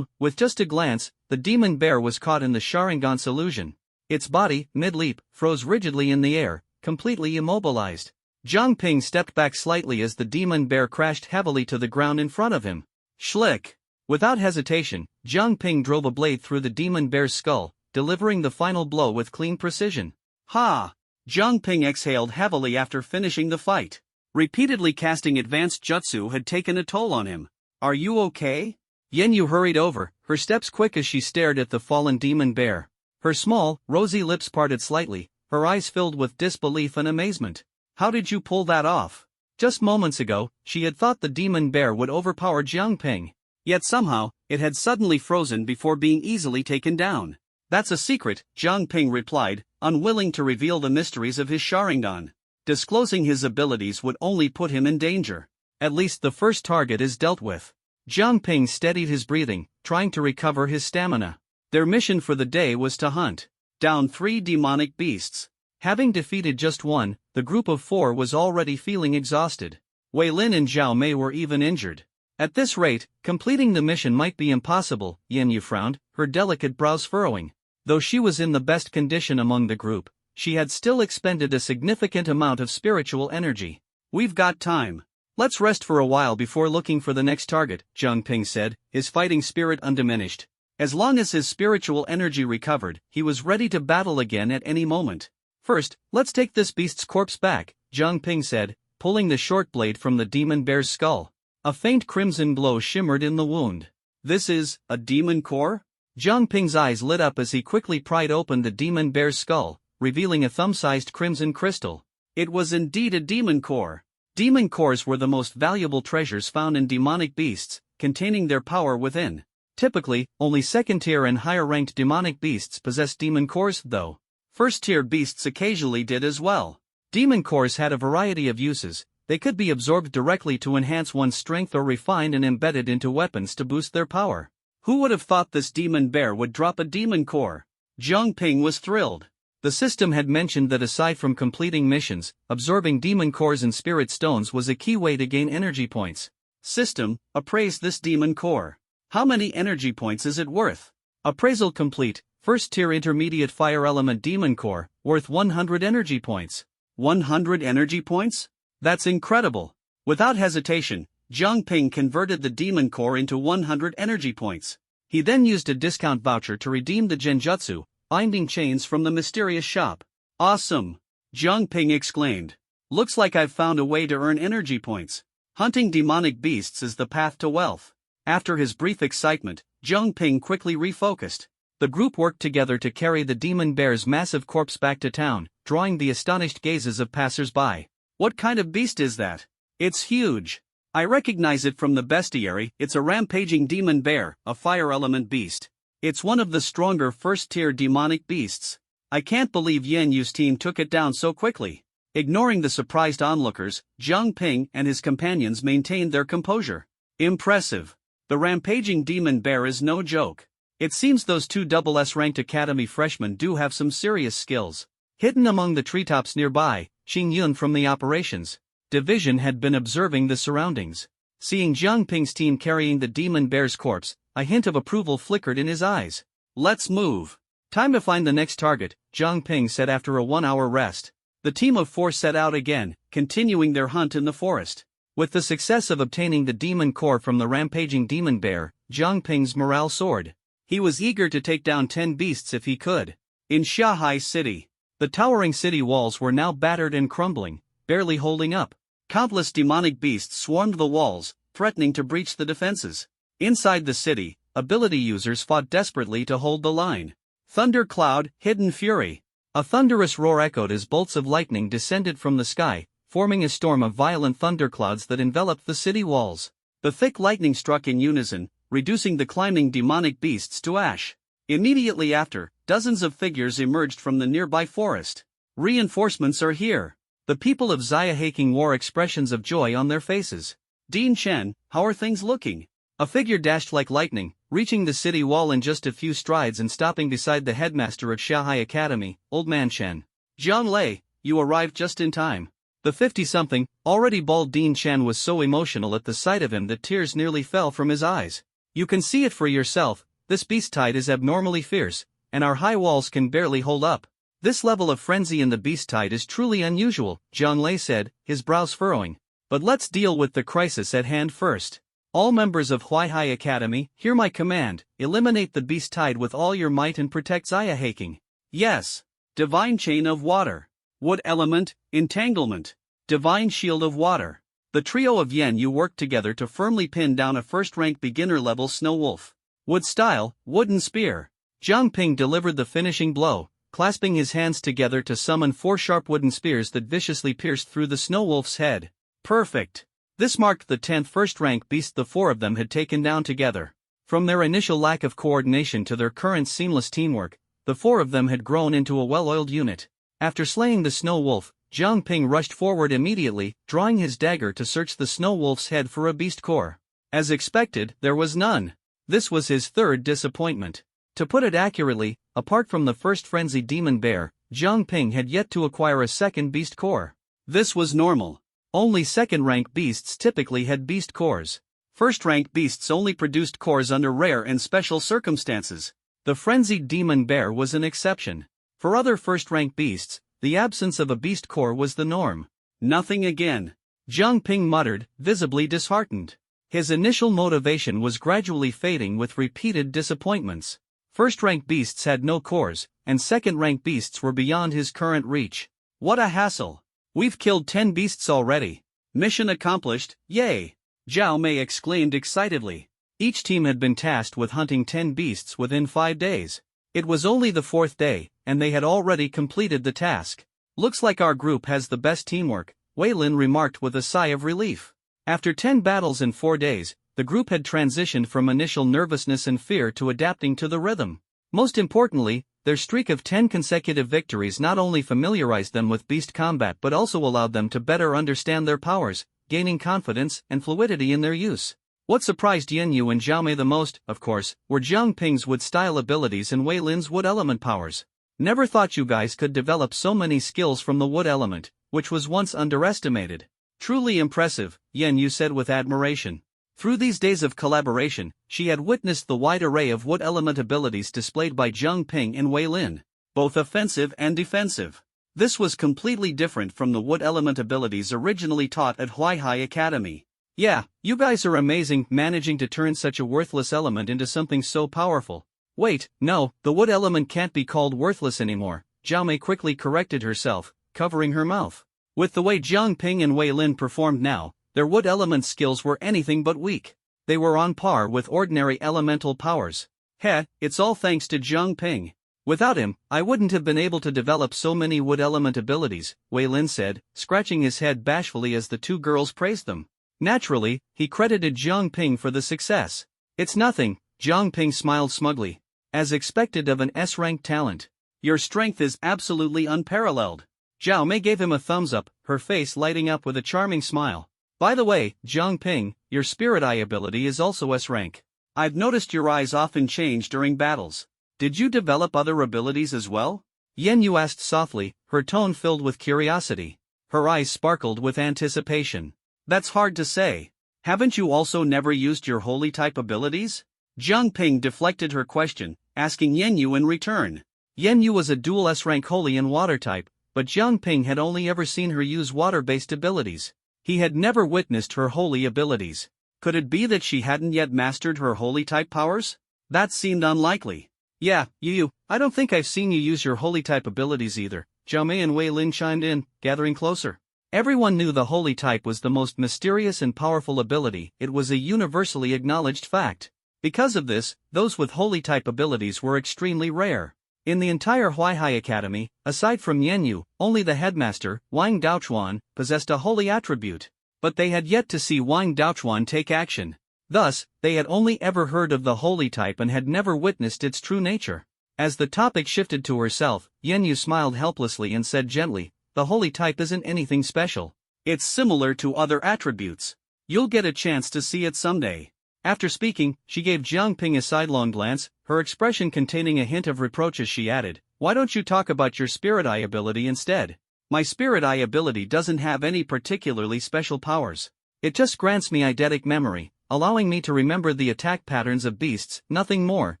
With just a glance, the demon bear was caught in the Sharingan's illusion. Its body, mid-leap, froze rigidly in the air, completely immobilized. Zhang Ping stepped back slightly as the demon bear crashed heavily to the ground in front of him. Schlick! Without hesitation, Zhang Ping drove a blade through the demon bear's skull, delivering the final blow with clean precision. Ha! Zhang Ping exhaled heavily after finishing the fight. Repeatedly casting advanced jutsu had taken a toll on him. Are you okay? Yin Yu hurried over, her steps quick as she stared at the fallen demon bear. Her small, rosy lips parted slightly, her eyes filled with disbelief and amazement. How did you pull that off? Just moments ago, she had thought the demon bear would overpower Zhang Ping. Yet somehow, it had suddenly frozen before being easily taken down. That's a secret, Zhang Ping replied, unwilling to reveal the mysteries of his Sharingan. Disclosing his abilities would only put him in danger. At least the first target is dealt with. Zhang Ping steadied his breathing, trying to recover his stamina. Their mission for the day was to hunt down 3 demonic beasts. Having defeated just one, the group of 4 was already feeling exhausted. Wei Lin and Zhao Mei were even injured. At this rate, completing the mission might be impossible. Yan Yu frowned, her delicate brows furrowing. Though she was in the best condition among the group, she had still expended a significant amount of spiritual energy. We've got time. Let's rest for a while before looking for the next target, Zhang Ping said, his fighting spirit undiminished. As long as his spiritual energy recovered, he was ready to battle again at any moment. First, let's take this beast's corpse back, Zhang Ping said, pulling the short blade from the demon bear's skull. A faint crimson glow shimmered in the wound. This is a demon core? Zhang Ping's eyes lit up as he quickly pried open the demon bear's skull, revealing a thumb-sized crimson crystal. It was indeed a demon core. Demon cores were the most valuable treasures found in demonic beasts, containing their power within. Typically, only second-tier and higher-ranked demonic beasts possessed demon cores, though first-tier beasts occasionally did as well. Demon cores had a variety of uses. They could be absorbed directly to enhance one's strength or refined and embedded into weapons to boost their power. Who would have thought this demon bear would drop a demon core? Zhang Ping was thrilled. The system had mentioned that aside from completing missions, absorbing demon cores and spirit stones was a key way to gain energy points. System, appraise this demon core. How many energy points is it worth? Appraisal complete. First tier intermediate fire element demon core, worth 100 energy points. 100 energy points? That's incredible. Without hesitation, Zhang Ping converted the demon core into 100 energy points. He then used a discount voucher to redeem the Genjutsu binding chains from the mysterious shop. Awesome! Zhang Ping exclaimed. Looks like I've found a way to earn energy points. Hunting demonic beasts is the path to wealth. After his brief excitement, Zhang Ping quickly refocused. The group worked together to carry the demon bear's massive corpse back to town, drawing the astonished gazes of passers-by. What kind of beast is that? It's huge. I recognize it from the bestiary. It's a rampaging demon bear, a fire element beast. It's one of the stronger first-tier demonic beasts. I can't believe Yan Yu's team took it down so quickly. Ignoring the surprised onlookers, Zhang Ping and his companions maintained their composure. Impressive. The rampaging demon bear is no joke. It seems those two SS-ranked academy freshmen do have some serious skills. Hidden among the treetops nearby, Xing Yun from the operations division had been observing the surroundings. Seeing Zhang Ping's team carrying the demon bear's corpse, a hint of approval flickered in his eyes. Let's move. Time to find the next target, Zhang Ping said after a 1-hour rest. The team of 4 set out again, continuing their hunt in the forest. With the success of obtaining the demon core from the rampaging demon bear, Zhang Ping's morale soared. He was eager to take down 10 beasts if he could. In Shanghai City, the towering city walls were now battered and crumbling, barely holding up. Countless demonic beasts swarmed the walls, threatening to breach the defenses. Inside the city, ability users fought desperately to hold the line. Thundercloud, Hidden Fury. A thunderous roar echoed as bolts of lightning descended from the sky, forming a storm of violent thunderclouds that enveloped the city walls. The thick lightning struck in unison, reducing the climbing demonic beasts to ash. Immediately after, dozens of figures emerged from the nearby forest. Reinforcements are here. The people of Xiahaking wore expressions of joy on their faces. Dean Chen, how are things looking? A figure dashed like lightning, reaching the city wall in just a few strides and stopping beside the headmaster of Shanghai Academy, Old Man Chen. Zhang Lei, you arrived just in time. The 50-something, already bald Dean Chen was so emotional at the sight of him that tears nearly fell from his eyes. You can see it for yourself, this beast tide is abnormally fierce, and our high walls can barely hold up. This level of frenzy in the beast tide is truly unusual, Zhang Lei said, his brows furrowing. But let's deal with the crisis at hand first. All members of Huaihai Academy, hear my command, eliminate the beast tide with all your might and protect Xiahaking. Yes. Divine Chain of Water. Wood Element, Entanglement. Divine Shield of Water. The trio of Yan Yu worked together to firmly pin down a first-rank beginner-level Snow Wolf. Wood Style, Wooden Spear. Zhang Ping delivered the finishing blow, clasping his hands together to summon 4 sharp wooden spears that viciously pierced through the Snow Wolf's head. Perfect. This marked the 10th first-rank beast the 4 of them had taken down together. From their initial lack of coordination to their current seamless teamwork, the 4 of them had grown into a well-oiled unit. After slaying the Snow Wolf, Zhang Ping rushed forward immediately, drawing his dagger to search the Snow Wolf's head for a beast core. As expected, there was none. This was his 3rd disappointment. To put it accurately, apart from the first frenzied demon bear, Zhang Ping had yet to acquire a 2nd beast core. This was normal. Only 2nd-rank beasts typically had beast cores. First-rank beasts only produced cores under rare and special circumstances. The frenzied demon bear was an exception. For other first-rank beasts, the absence of a beast core was the norm. Nothing again. Jiang Ping muttered, visibly disheartened. His initial motivation was gradually fading with repeated disappointments. First-rank beasts had no cores, and second-rank beasts were beyond his current reach. What a hassle! We've killed 10 beasts already. Mission accomplished, yay! Zhao Mei exclaimed excitedly. Each team had been tasked with hunting 10 beasts within 5 days. It was only the 4th day, and they had already completed the task. Looks like our group has the best teamwork, Wei Lin remarked with a sigh of relief. After 10 battles in 4 days, the group had transitioned from initial nervousness and fear to adapting to the rhythm. Most importantly, their streak of 10 consecutive victories not only familiarized them with beast combat but also allowed them to better understand their powers, gaining confidence and fluidity in their use. What surprised Yin Yu and Zhao Mei the most, of course, were Jiang Ping's wood-style abilities and Wei Lin's wood element powers. Never thought you guys could develop so many skills from the wood element, which was once underestimated. Truly impressive, Yin Yu said with admiration. Through these days of collaboration, she had witnessed the wide array of wood element abilities displayed by Jiang Ping and Wei Lin, both offensive and defensive. This was completely different from the wood element abilities originally taught at Huaihai Academy. Yeah, you guys are amazing, managing to turn such a worthless element into something so powerful. Wait, no, the wood element can't be called worthless anymore, Zhao Mei quickly corrected herself, covering her mouth. With the way Jiang Ping and Wei Lin performed now, their wood element skills were anything but weak. They were on par with ordinary elemental powers. Heh, it's all thanks to Jiang Ping. Without him, I wouldn't have been able to develop so many wood element abilities, Wei Lin said, scratching his head bashfully as the two girls praised them. Naturally, he credited Jiang Ping for the success. It's nothing, Jiang Ping smiled smugly. As expected of an S-rank talent. Your strength is absolutely unparalleled. Zhao Mei gave him a thumbs up, her face lighting up with a charming smile. By the way, Jiang Ping, your Spirit Eye ability is also S-rank. I've noticed your eyes often change during battles. Did you develop other abilities as well? Yen Yu asked softly, her tone filled with curiosity. Her eyes sparkled with anticipation. That's hard to say. Haven't you also never used your holy type abilities? Jiang Ping deflected her question, asking Yen Yu in return. Yen Yu was a dual S-rank holy and water type, but Jiang Ping had only ever seen her use water-based abilities. He had never witnessed her holy abilities. Could it be that she hadn't yet mastered her holy type powers? That seemed unlikely. Yeah, Yu, I don't think I've seen you use your holy type abilities either, Zhao Mei and Wei Lin chimed in, gathering closer. Everyone knew the holy type was the most mysterious and powerful ability, it was a universally acknowledged fact. Because of this, those with holy type abilities were extremely rare. In the entire Huaihai Academy, aside from Yen Yu, only the headmaster, Wang Daochuan, possessed a holy attribute. But they had yet to see Wang Daochuan take action. Thus, they had only ever heard of the holy type and had never witnessed its true nature. As the topic shifted to herself, Yen Yu smiled helplessly and said gently, the holy type isn't anything special. It's similar to other attributes. You'll get a chance to see it someday. After speaking, she gave Jiang Ping a sidelong glance, her expression containing a hint of reproach as she added, why don't you talk about your Spirit Eye ability instead? My Spirit Eye ability doesn't have any particularly special powers. It just grants me eidetic memory, allowing me to remember the attack patterns of beasts, nothing more,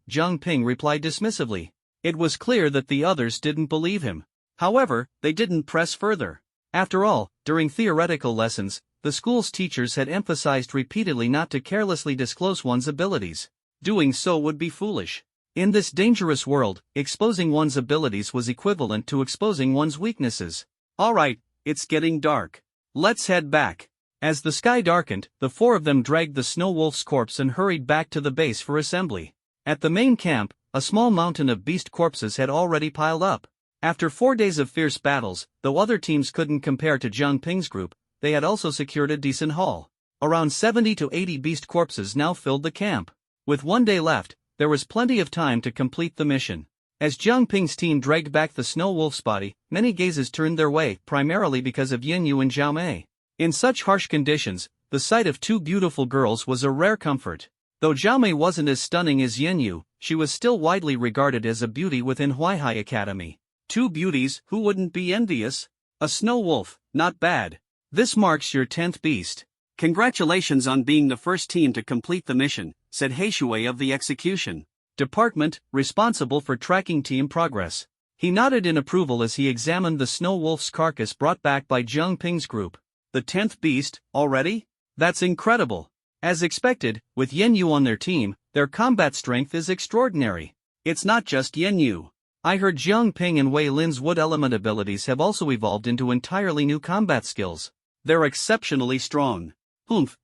Jiang Ping replied dismissively. It was clear that the others didn't believe him. However, they didn't press further. After all, during theoretical lessons, the school's teachers had emphasized repeatedly not to carelessly disclose one's abilities. Doing so would be foolish. In this dangerous world, exposing one's abilities was equivalent to exposing one's weaknesses. Alright, it's getting dark. Let's head back. As the sky darkened, the four of them dragged the snow wolf's corpse and hurried back to the base for assembly. At the main camp, a small mountain of beast corpses had already piled up. After 4 days of fierce battles, though other teams couldn't compare to Jiang Ping's group, they had also secured a decent haul. Around 70 to 80 beast corpses now filled the camp. With 1 day left, there was plenty of time to complete the mission. As Jiang Ping's team dragged back the snow wolf's body, many gazes turned their way, primarily because of Yin Yu and Zhao Mei. In such harsh conditions, the sight of two beautiful girls was a rare comfort. Though Zhao Mei wasn't as stunning as Yin Yu, she was still widely regarded as a beauty within Huaihai Academy. Two beauties, who wouldn't be envious? A snow wolf, not bad. This marks your 10th beast. "Congratulations on being the first team to complete the mission," said Heishui of the execution department, responsible for tracking team progress. He nodded in approval as he examined the snow wolf's carcass brought back by Jiang Ping's group. "The 10th beast, already? That's incredible." As expected, with Yen Yu on their team, their combat strength is extraordinary. It's not just Yen Yu. I heard Jiang Ping and Wei Lin's wood element abilities have also evolved into entirely new combat skills. They're exceptionally strong.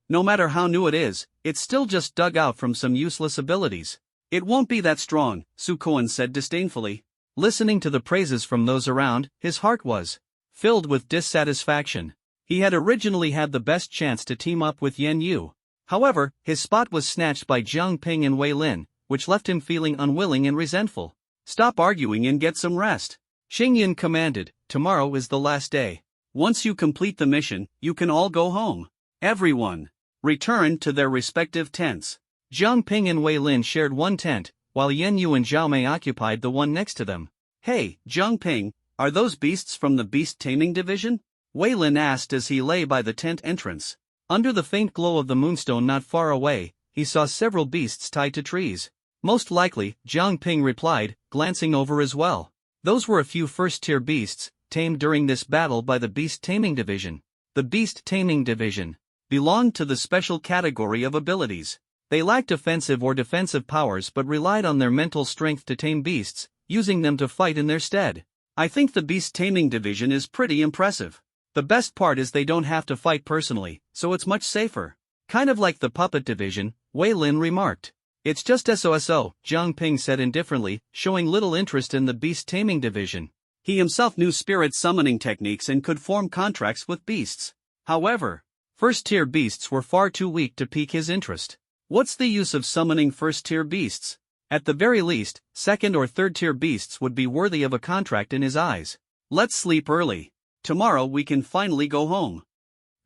No matter how new it is, it's still just dug out from some useless abilities. "It won't be that strong," Su Koan said disdainfully. Listening to the praises from those around, his heart was filled with dissatisfaction. He had originally had the best chance to team up with Yen Yu. However, his spot was snatched by Jiang Ping and Wei Lin, which left him feeling unwilling and resentful. "Stop arguing and get some rest," Xingyan commanded. "Tomorrow is the last day. Once you complete the mission, you can all go home. Everyone returned to their respective tents. Jiang Ping and Wei Lin shared one tent, while Yen Yu and Zhao Mei occupied the one next to them. "Hey, Jiang Ping, are those beasts from the beast taming division?" Wei Lin asked as he lay by the tent entrance. Under the faint glow of the moonstone not far away, he saw several beasts tied to trees. "Most likely," Jiang Ping replied, glancing over as well. "Those were a few first-tier beasts, tamed during this battle by the Beast Taming Division." The Beast Taming Division belonged to the special category of abilities. They lacked offensive or defensive powers but relied on their mental strength to tame beasts, using them to fight in their stead. "I think the Beast Taming Division is pretty impressive. The best part is they don't have to fight personally, so it's much safer. Kind of like the Puppet Division," Wei Lin remarked. "It's just SOSO," Jiang Ping said indifferently, showing little interest in the Beast Taming Division. He himself knew spirit summoning techniques and could form contracts with beasts. However, first-tier beasts were far too weak to pique his interest. What's the use of summoning first-tier beasts? At the very least, second- or third-tier beasts would be worthy of a contract in his eyes. "Let's sleep early. Tomorrow we can finally go home."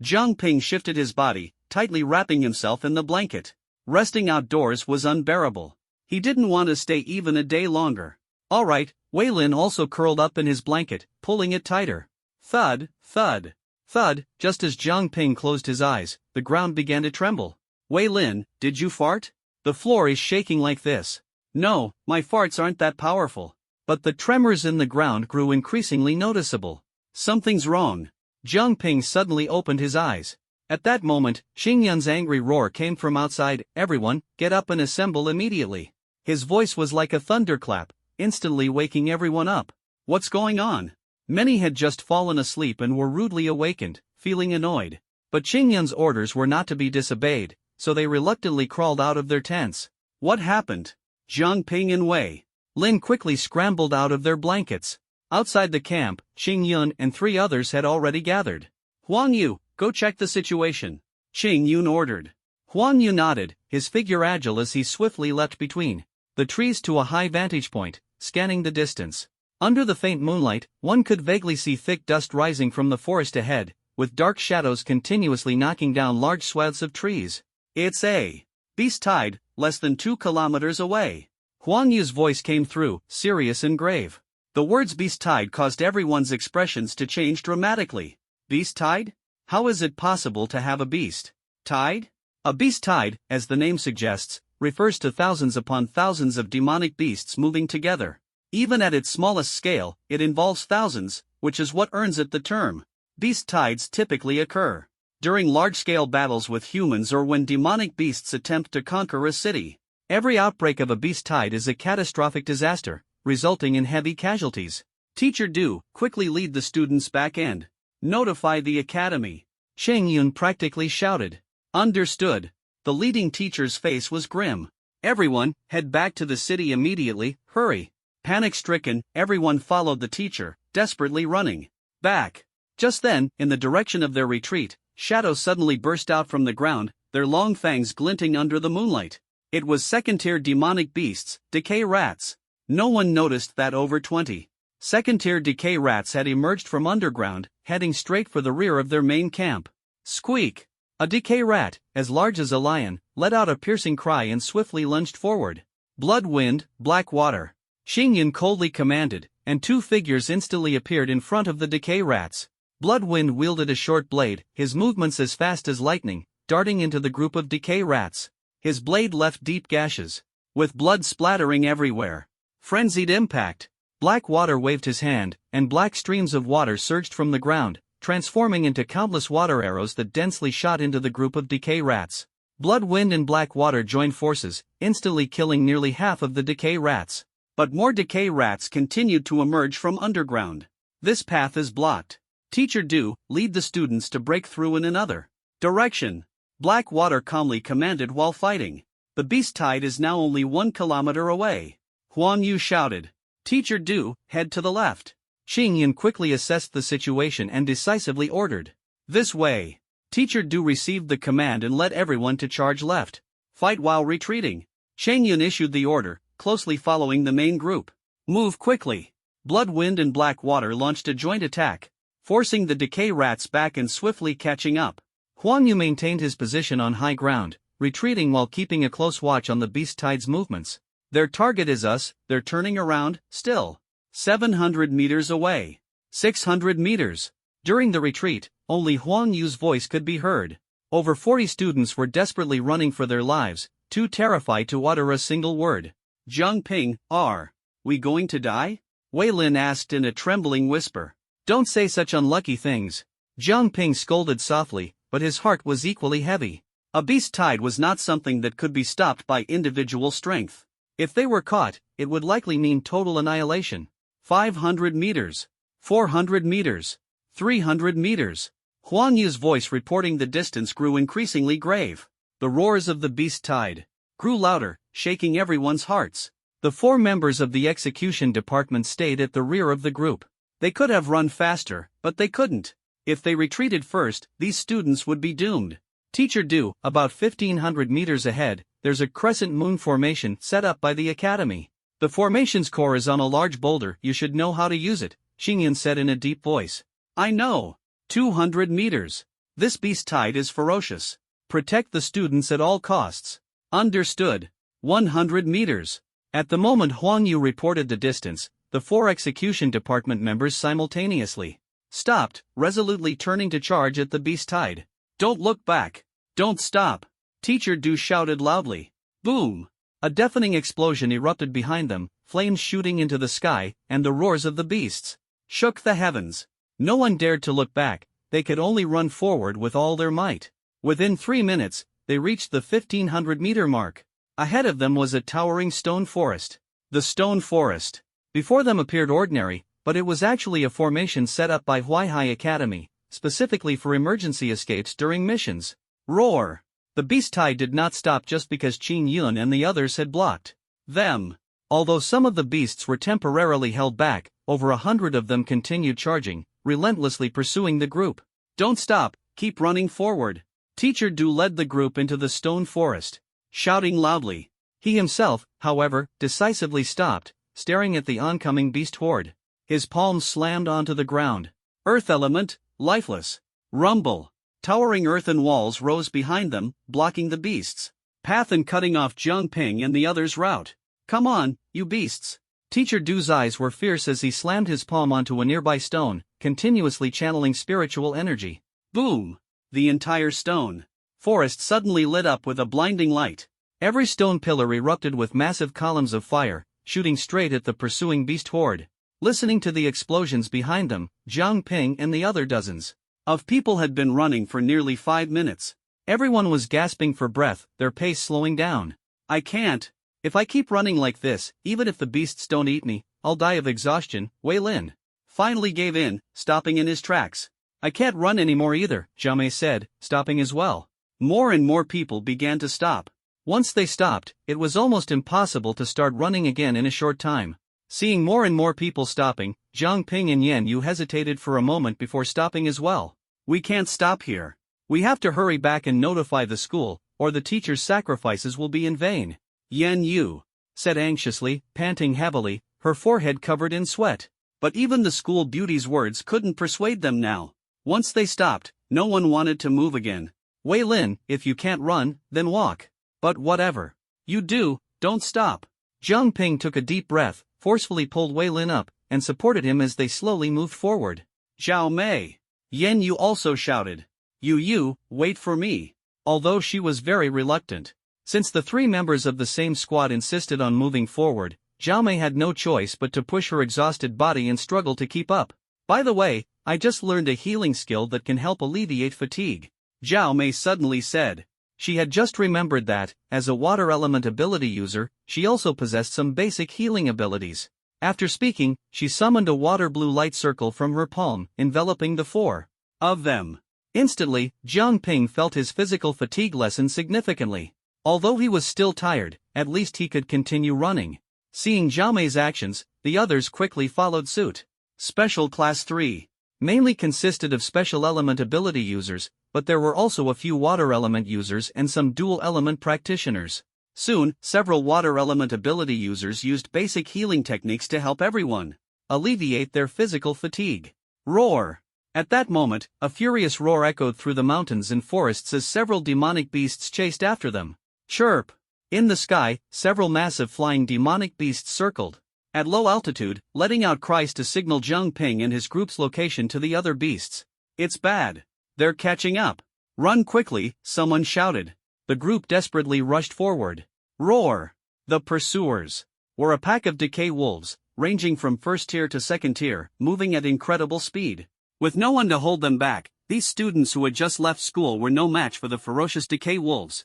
Jiang Ping shifted his body, tightly wrapping himself in the blanket. Resting outdoors was unbearable. He didn't want to stay even a day longer. "All right," Wei Lin also curled up in his blanket, pulling it tighter. Thud, thud, thud. Just as Jiang Ping closed his eyes, the ground began to tremble. "Wei Lin, did you fart? The floor is shaking like this." "No, my farts aren't that powerful." But the tremors in the ground grew increasingly noticeable. "Something's wrong." Jiang Ping suddenly opened his eyes. At that moment, Xingyan's angry roar came from outside. "Everyone, get up and assemble immediately." His voice was like a thunderclap, instantly waking everyone up. What's going on? Many had just fallen asleep and were rudely awakened, feeling annoyed. But Xingyan's orders were not to be disobeyed, so they reluctantly crawled out of their tents. What happened? Jiang Ping and Wei Lin quickly scrambled out of their blankets. Outside the camp, Xingyun and 3 others had already gathered. "Huang Yu, go check the situation," Xingyun ordered. Huang Yu nodded, his figure agile as he swiftly leapt between the trees to a high vantage point, scanning the distance. Under the faint moonlight, one could vaguely see thick dust rising from the forest ahead, with dark shadows continuously knocking down large swaths of trees. "It's a beast tide, less than 2 kilometers away." Huang Yu's voice came through, serious and grave. The words beast tide caused everyone's expressions to change dramatically. Beast tide? How is it possible to have a beast tide? A beast tide, as the name suggests, refers to thousands upon thousands of demonic beasts moving together. Even at its smallest scale, it involves thousands, which is what earns it the term. Beast tides typically occur during large-scale battles with humans or when demonic beasts attempt to conquer a city. Every outbreak of a beast tide is a catastrophic disaster, resulting in heavy casualties. Teacher Du, quickly lead the students back and notify the academy. Xingyun practically shouted. Understood. The leading teacher's face was grim. Everyone, head back to the city immediately, hurry. Panic-stricken, everyone followed the teacher, desperately running back. Just then, in the direction of their retreat, shadows suddenly burst out from the ground, their long fangs glinting under the moonlight. It was second-tier demonic beasts, decay rats. No one noticed that over 20 second-tier decay rats had emerged from underground, heading straight for the rear of their main camp. Squeak! A decay rat, as large as a lion, let out a piercing cry and swiftly lunged forward. Blood wind, black water. Xingyun coldly commanded, and 2 figures instantly appeared in front of the decay rats. Bloodwind wielded a short blade, his movements as fast as lightning, darting into the group of decay rats. His blade left deep gashes, with blood splattering everywhere. Frenzied impact. Black water waved his hand, and black streams of water surged from the ground, transforming into countless water arrows that densely shot into the group of decay rats. Blood, wind and black water joined forces, instantly killing nearly half of the decay rats. But more decay rats continued to emerge from underground. This path is blocked. Teacher Do, lead the students to break through in another direction. Black water calmly commanded while fighting. The beast tide is now only 1 kilometer away. Huang Yu shouted. Teacher Do, head to the left. Qing Yan quickly assessed the situation and decisively ordered. This way. Teacher Du received the command and led everyone to charge left. Fight while retreating. Cheng Yun issued the order, closely following the main group. Move quickly. Blood, wind and black water launched a joint attack, forcing the decay rats back and swiftly catching up. Huang Yu maintained his position on high ground, retreating while keeping a close watch on the beast tide's movements. Their target is us, they're turning around, still. 700 meters away. 600 meters. During the retreat, only Huang Yu's voice could be heard. Over 40 students were desperately running for their lives, too terrified to utter a single word. Zhang Ping, are we going to die? Wei Lin asked in a trembling whisper. Don't say such unlucky things. Zhang Ping scolded softly, but his heart was equally heavy. A beast tide was not something that could be stopped by individual strength. If they were caught, it would likely mean total annihilation. 500 meters. 400 meters. 300 meters. Huang Yu's voice reporting the distance grew increasingly grave. The roars of the beast tide grew louder, shaking everyone's hearts. The 4 members of the execution department stayed at the rear of the group. They could have run faster, but they couldn't. If they retreated first, these students would be doomed. Teacher Du, about 1500 meters ahead, there's a crescent moon formation set up by the academy. The formation's core is on a large boulder. You should know how to use it, Xingyan said in a deep voice. I know. 200 meters. This beast tide is ferocious. Protect the students at all costs. Understood. 100 meters. At the moment Huang Yu reported the distance, the 4 execution department members simultaneously stopped, resolutely turning to charge at the beast tide. Don't look back. Don't stop. Teacher Du shouted loudly. Boom! A deafening explosion erupted behind them, flames shooting into the sky, and the roars of the beasts shook the heavens. No one dared to look back, they could only run forward with all their might. Within 3 minutes, they reached the 1500-meter mark. Ahead of them was a towering stone forest. The stone forest. Before them appeared ordinary, but it was actually a formation set up by Huaihai Academy, specifically for emergency escapes during missions. Roar! The beast tide did not stop just because Qing Yun and the others had blocked them. Although some of the beasts were temporarily held back, over 100 of them continued charging, relentlessly pursuing the group. Don't stop, keep running forward. Teacher Du led the group into the stone forest, shouting loudly. He himself, however, decisively stopped, staring at the oncoming beast horde. His palms slammed onto the ground. Earth element, lifeless. Rumble. Towering earthen walls rose behind them, blocking the beasts' path and cutting off Zhang Ping and the others' route. Come on, you beasts. Teacher Du's eyes were fierce as he slammed his palm onto a nearby stone, continuously channeling spiritual energy. Boom! The entire stone forest suddenly lit up with a blinding light. Every stone pillar erupted with massive columns of fire, shooting straight at the pursuing beast horde. Listening to the explosions behind them, Zhang Ping and the other dozens of people had been running for nearly 5 minutes. Everyone was gasping for breath, their pace slowing down. I can't. If I keep running like this, even if the beasts don't eat me, I'll die of exhaustion, Wei Lin finally gave in, stopping in his tracks. I can't run anymore either, Zhao Mei said, stopping as well. More and more people began to stop. Once they stopped, it was almost impossible to start running again in a short time. Seeing more and more people stopping, Zhang Ping and Yan Yu hesitated for a moment before stopping as well. We can't stop here. We have to hurry back and notify the school, or the teacher's sacrifices will be in vain. Yan Yu said anxiously, panting heavily, her forehead covered in sweat. But even the school beauty's words couldn't persuade them now. Once they stopped, no one wanted to move again. Wei Lin, if you can't run, then walk. But whatever you do, don't stop. Zhang Ping took a deep breath, forcefully pulled Wei Lin up, and supported him as they slowly moved forward. Zhao Mei. Yan Yu also shouted. You, wait for me. although she was very reluctant. Since the three members of the same squad insisted on moving forward, Zhao Mei had no choice but to push her exhausted body and struggle to keep up. By the way, I just learned a healing skill that can help alleviate fatigue, Zhao Mei suddenly said. She had just remembered that, as a water element ability user, she also possessed some basic healing abilities. After speaking, she summoned a water blue light circle from her palm, enveloping the four of them. Instantly, Jiang Ping felt his physical fatigue lessen significantly. Although he was still tired, at least he could continue running. Seeing Zhao Mei's actions, the others quickly followed suit. Special Class 3 mainly consisted of special element ability users, but there were also a few water element users and some dual element practitioners. Soon, several water element ability users used basic healing techniques to help everyone alleviate their physical fatigue. Roar! At that moment, a furious roar echoed through the mountains and forests as several demonic beasts chased after them. Chirp! In the sky, several massive flying demonic beasts circled at low altitude, letting out cries to signal Zhang Ping and his group's location to the other beasts. It's bad. They're catching up. Run quickly, someone shouted. The group desperately rushed forward. Roar! The pursuers were a pack of decay wolves, ranging from first tier to second tier, moving at incredible speed. With no one to hold them back, these students who had just left school were no match for the ferocious decay wolves.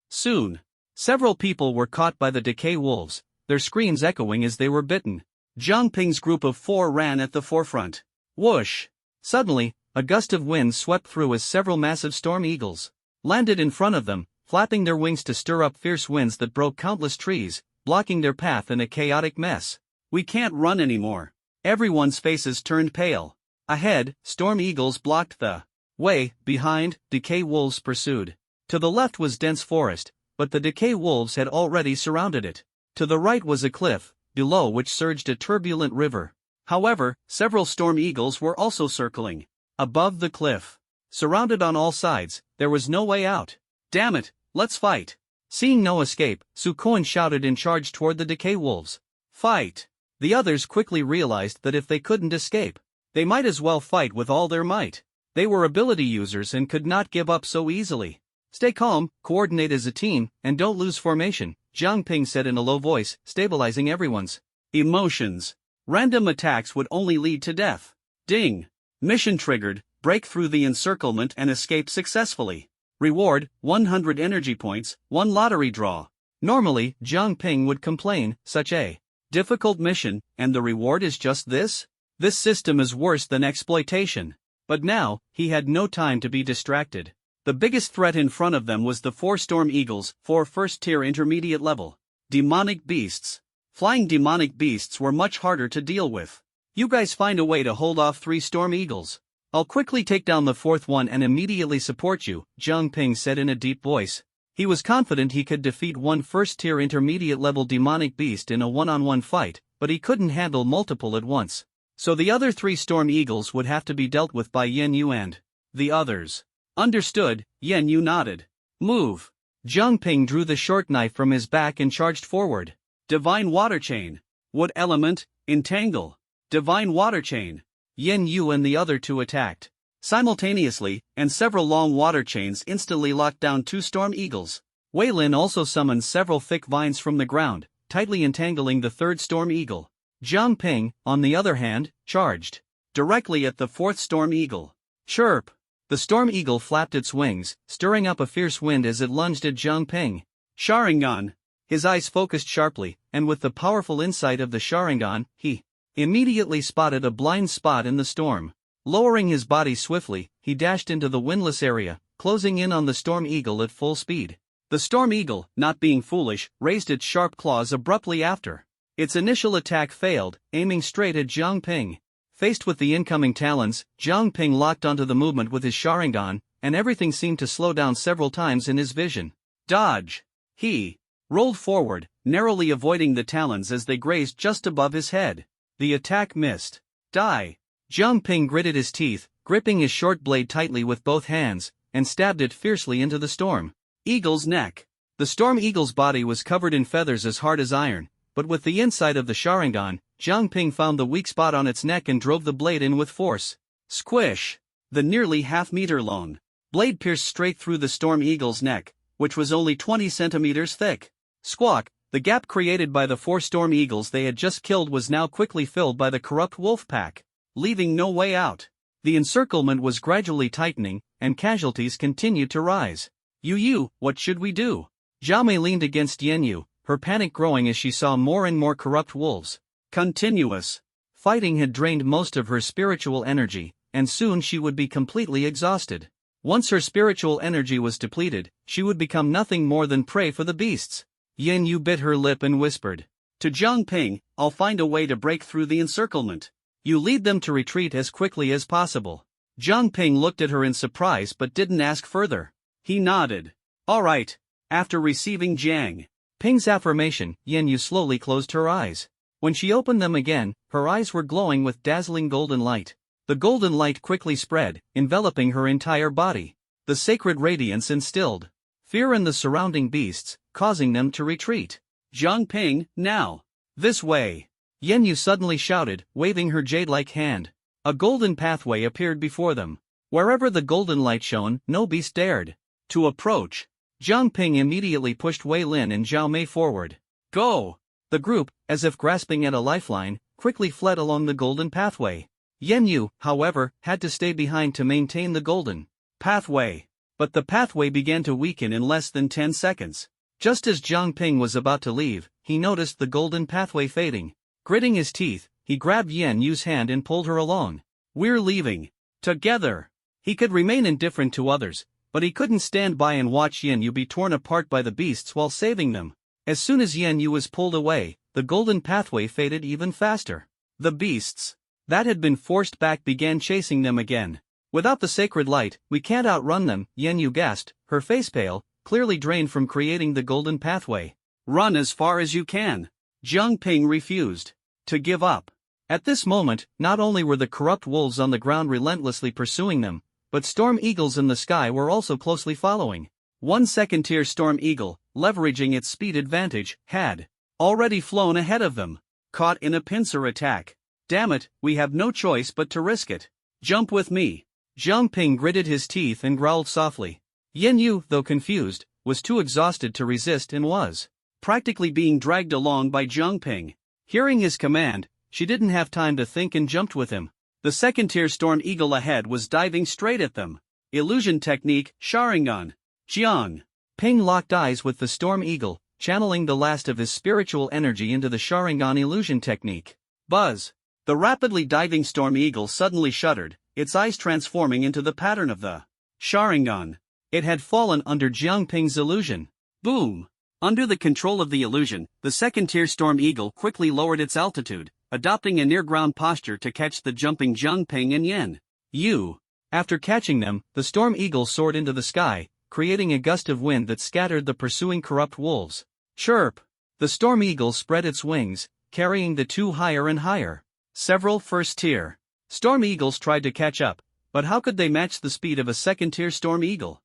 Soon, several people were caught by the decay wolves, their screams echoing as they were bitten. Zhang Ping's group of four ran at the forefront. Whoosh! Suddenly, a gust of wind swept through as several massive storm eagles landed in front of them, flapping their wings to stir up fierce winds that broke countless trees, blocking their path in a chaotic mess. We can't run anymore. Everyone's faces turned pale. Ahead, storm eagles blocked the way. Behind, decay wolves pursued. To the left was dense forest, but the decay wolves had already surrounded it. To the right was a cliff, below which surged a turbulent river. However, several storm eagles were also circling above the cliff. Surrounded on all sides, there was no way out. Damn it, let's fight! Seeing no escape, Su Kuan shouted and charged toward the decay wolves. Fight! The others quickly realized that if they couldn't escape, they might as well fight with all their might. They were ability users and could not give up so easily. Stay calm, coordinate as a team, and don't lose formation, Zhang Ping said in a low voice, stabilizing everyone's emotions. Random attacks would only lead to death. Ding! Mission triggered, break through the encirclement and escape successfully. Reward, 100 energy points, 1 lottery draw. Normally, Zhang Ping would complain, such a difficult mission, and the reward is just this? This system is worse than exploitation. But now, he had no time to be distracted. The biggest threat in front of them was the 4 storm eagles, 4 first-tier intermediate level demonic beasts. Flying demonic beasts were much harder to deal with. You guys find a way to hold off 3 storm eagles. I'll quickly take down the 4th one and immediately support you, Zhang Ping said in a deep voice. He was confident he could defeat 1 first-tier intermediate level demonic beast in a one-on-one fight, but he couldn't handle multiple at once. So the other 3 storm eagles would have to be dealt with by Yen Yu and the others. Understood, Yen Yu nodded. Move. Zhang Ping drew the short knife from his back and charged forward. Divine Water Chain. Wood Element, Entangle. Divine Water Chain. Yen Yu and the other 2 attacked simultaneously, and several long water chains instantly locked down 2 storm eagles. Wei Lin also summoned several thick vines from the ground, tightly entangling the 3rd storm eagle. Zhang Ping, on the other hand, charged directly at the 4th storm eagle. Chirp! The storm eagle flapped its wings, stirring up a fierce wind as it lunged at Zhang Ping. Sharingan! His eyes focused sharply, and with the powerful insight of the Sharingan, he immediately spotted a blind spot in the storm. Lowering his body swiftly, he dashed into the windless area, closing in on the storm eagle at full speed. The storm eagle, not being foolish, raised its sharp claws abruptly after. Its initial attack failed, aiming straight at Zhang Ping. Faced with the incoming talons, Zhang Ping locked onto the movement with his Sharingan, and everything seemed to slow down several times in his vision. Dodge! He rolled forward, narrowly avoiding the talons as they grazed just above his head. The attack missed. Die! Zhang Ping gritted his teeth, gripping his short blade tightly with both hands, and stabbed it fiercely into the storm eagle's neck. The storm eagle's body was covered in feathers as hard as iron, but with the inside of the Sharingan, Zhang Ping found the weak spot on its neck and drove the blade in with force. Squish! The nearly half-meter-long blade pierced straight through the storm eagle's neck, which was only 20 centimeters thick. Squawk! The gap created by the 4 storm eagles they had just killed was now quickly filled by the corrupt wolf pack, leaving no way out. The encirclement was gradually tightening, and casualties continued to rise. Yu, what should we do? Jiamei leaned against Yanyu, her panic growing as she saw more and more corrupt wolves. Continuous fighting had drained most of her spiritual energy, and soon she would be completely exhausted. Once her spiritual energy was depleted, she would become nothing more than prey for the beasts. Yanyu bit her lip and whispered. To Zhang Ping, I'll find a way to break through the encirclement. You lead them to retreat as quickly as possible. Zhang Ping looked at her in surprise but didn't ask further. He nodded. All right. After receiving Jiang Ping's affirmation, Yanyu slowly closed her eyes. When she opened them again, her eyes were glowing with dazzling golden light. The golden light quickly spread, enveloping her entire body. The sacred radiance instilled fear in the surrounding beasts, causing them to retreat. Zhang Ping, now! This way! Yanyu suddenly shouted, waving her jade-like hand. A golden pathway appeared before them. Wherever the golden light shone, no beast dared to approach. Zhang Ping immediately pushed Wei Lin and Zhao Mei forward. Go! The group, as if grasping at a lifeline, quickly fled along the golden pathway. Yanyu, however, had to stay behind to maintain the golden pathway. But the pathway began to weaken in less than 10 seconds. Just as Zhang Ping was about to leave, he noticed the golden pathway fading. Gritting his teeth, he grabbed Yanyu's hand and pulled her along. We're leaving together. He could remain indifferent to others, but he couldn't stand by and watch Yanyu be torn apart by the beasts while saving them. As soon as Yanyu was pulled away, the golden pathway faded even faster. The beasts that had been forced back began chasing them again. Without the sacred light, we can't outrun them, Yanyu gasped, her face pale, clearly drained from creating the golden pathway. Run as far as you can. Zhang Ping refused to give up. At this moment, not only were the corrupt wolves on the ground relentlessly pursuing them, but storm eagles in the sky were also closely following. One second-tier storm eagle, leveraging its speed advantage, had already flown ahead of them. Caught in a pincer attack. Damn it, we have no choice but to risk it. Jump with me. Zhang Ping gritted his teeth and growled softly. Yanyu, though confused, was too exhausted to resist and was practically being dragged along by Zhang Ping. Hearing his command, she didn't have time to think and jumped with him. The second-tier storm eagle ahead was diving straight at them. Illusion technique, Sharingan. Jiang Ping locked eyes with the storm eagle, channeling the last of his spiritual energy into the Sharingan illusion technique. Buzz! The rapidly diving storm eagle suddenly shuddered, its eyes transforming into the pattern of the Sharingan. It had fallen under Jiang Ping's illusion. Boom! Under the control of the illusion, the second-tier storm eagle quickly lowered its altitude, adopting a near-ground posture to catch the jumping Zhang Ping and Yanyu. After catching them, the storm eagle soared into the sky, creating a gust of wind that scattered the pursuing corrupt wolves. Chirp! The storm eagle spread its wings, carrying the two higher and higher. Several first-tier storm eagles tried to catch up, but how could they match the speed of a second-tier storm eagle?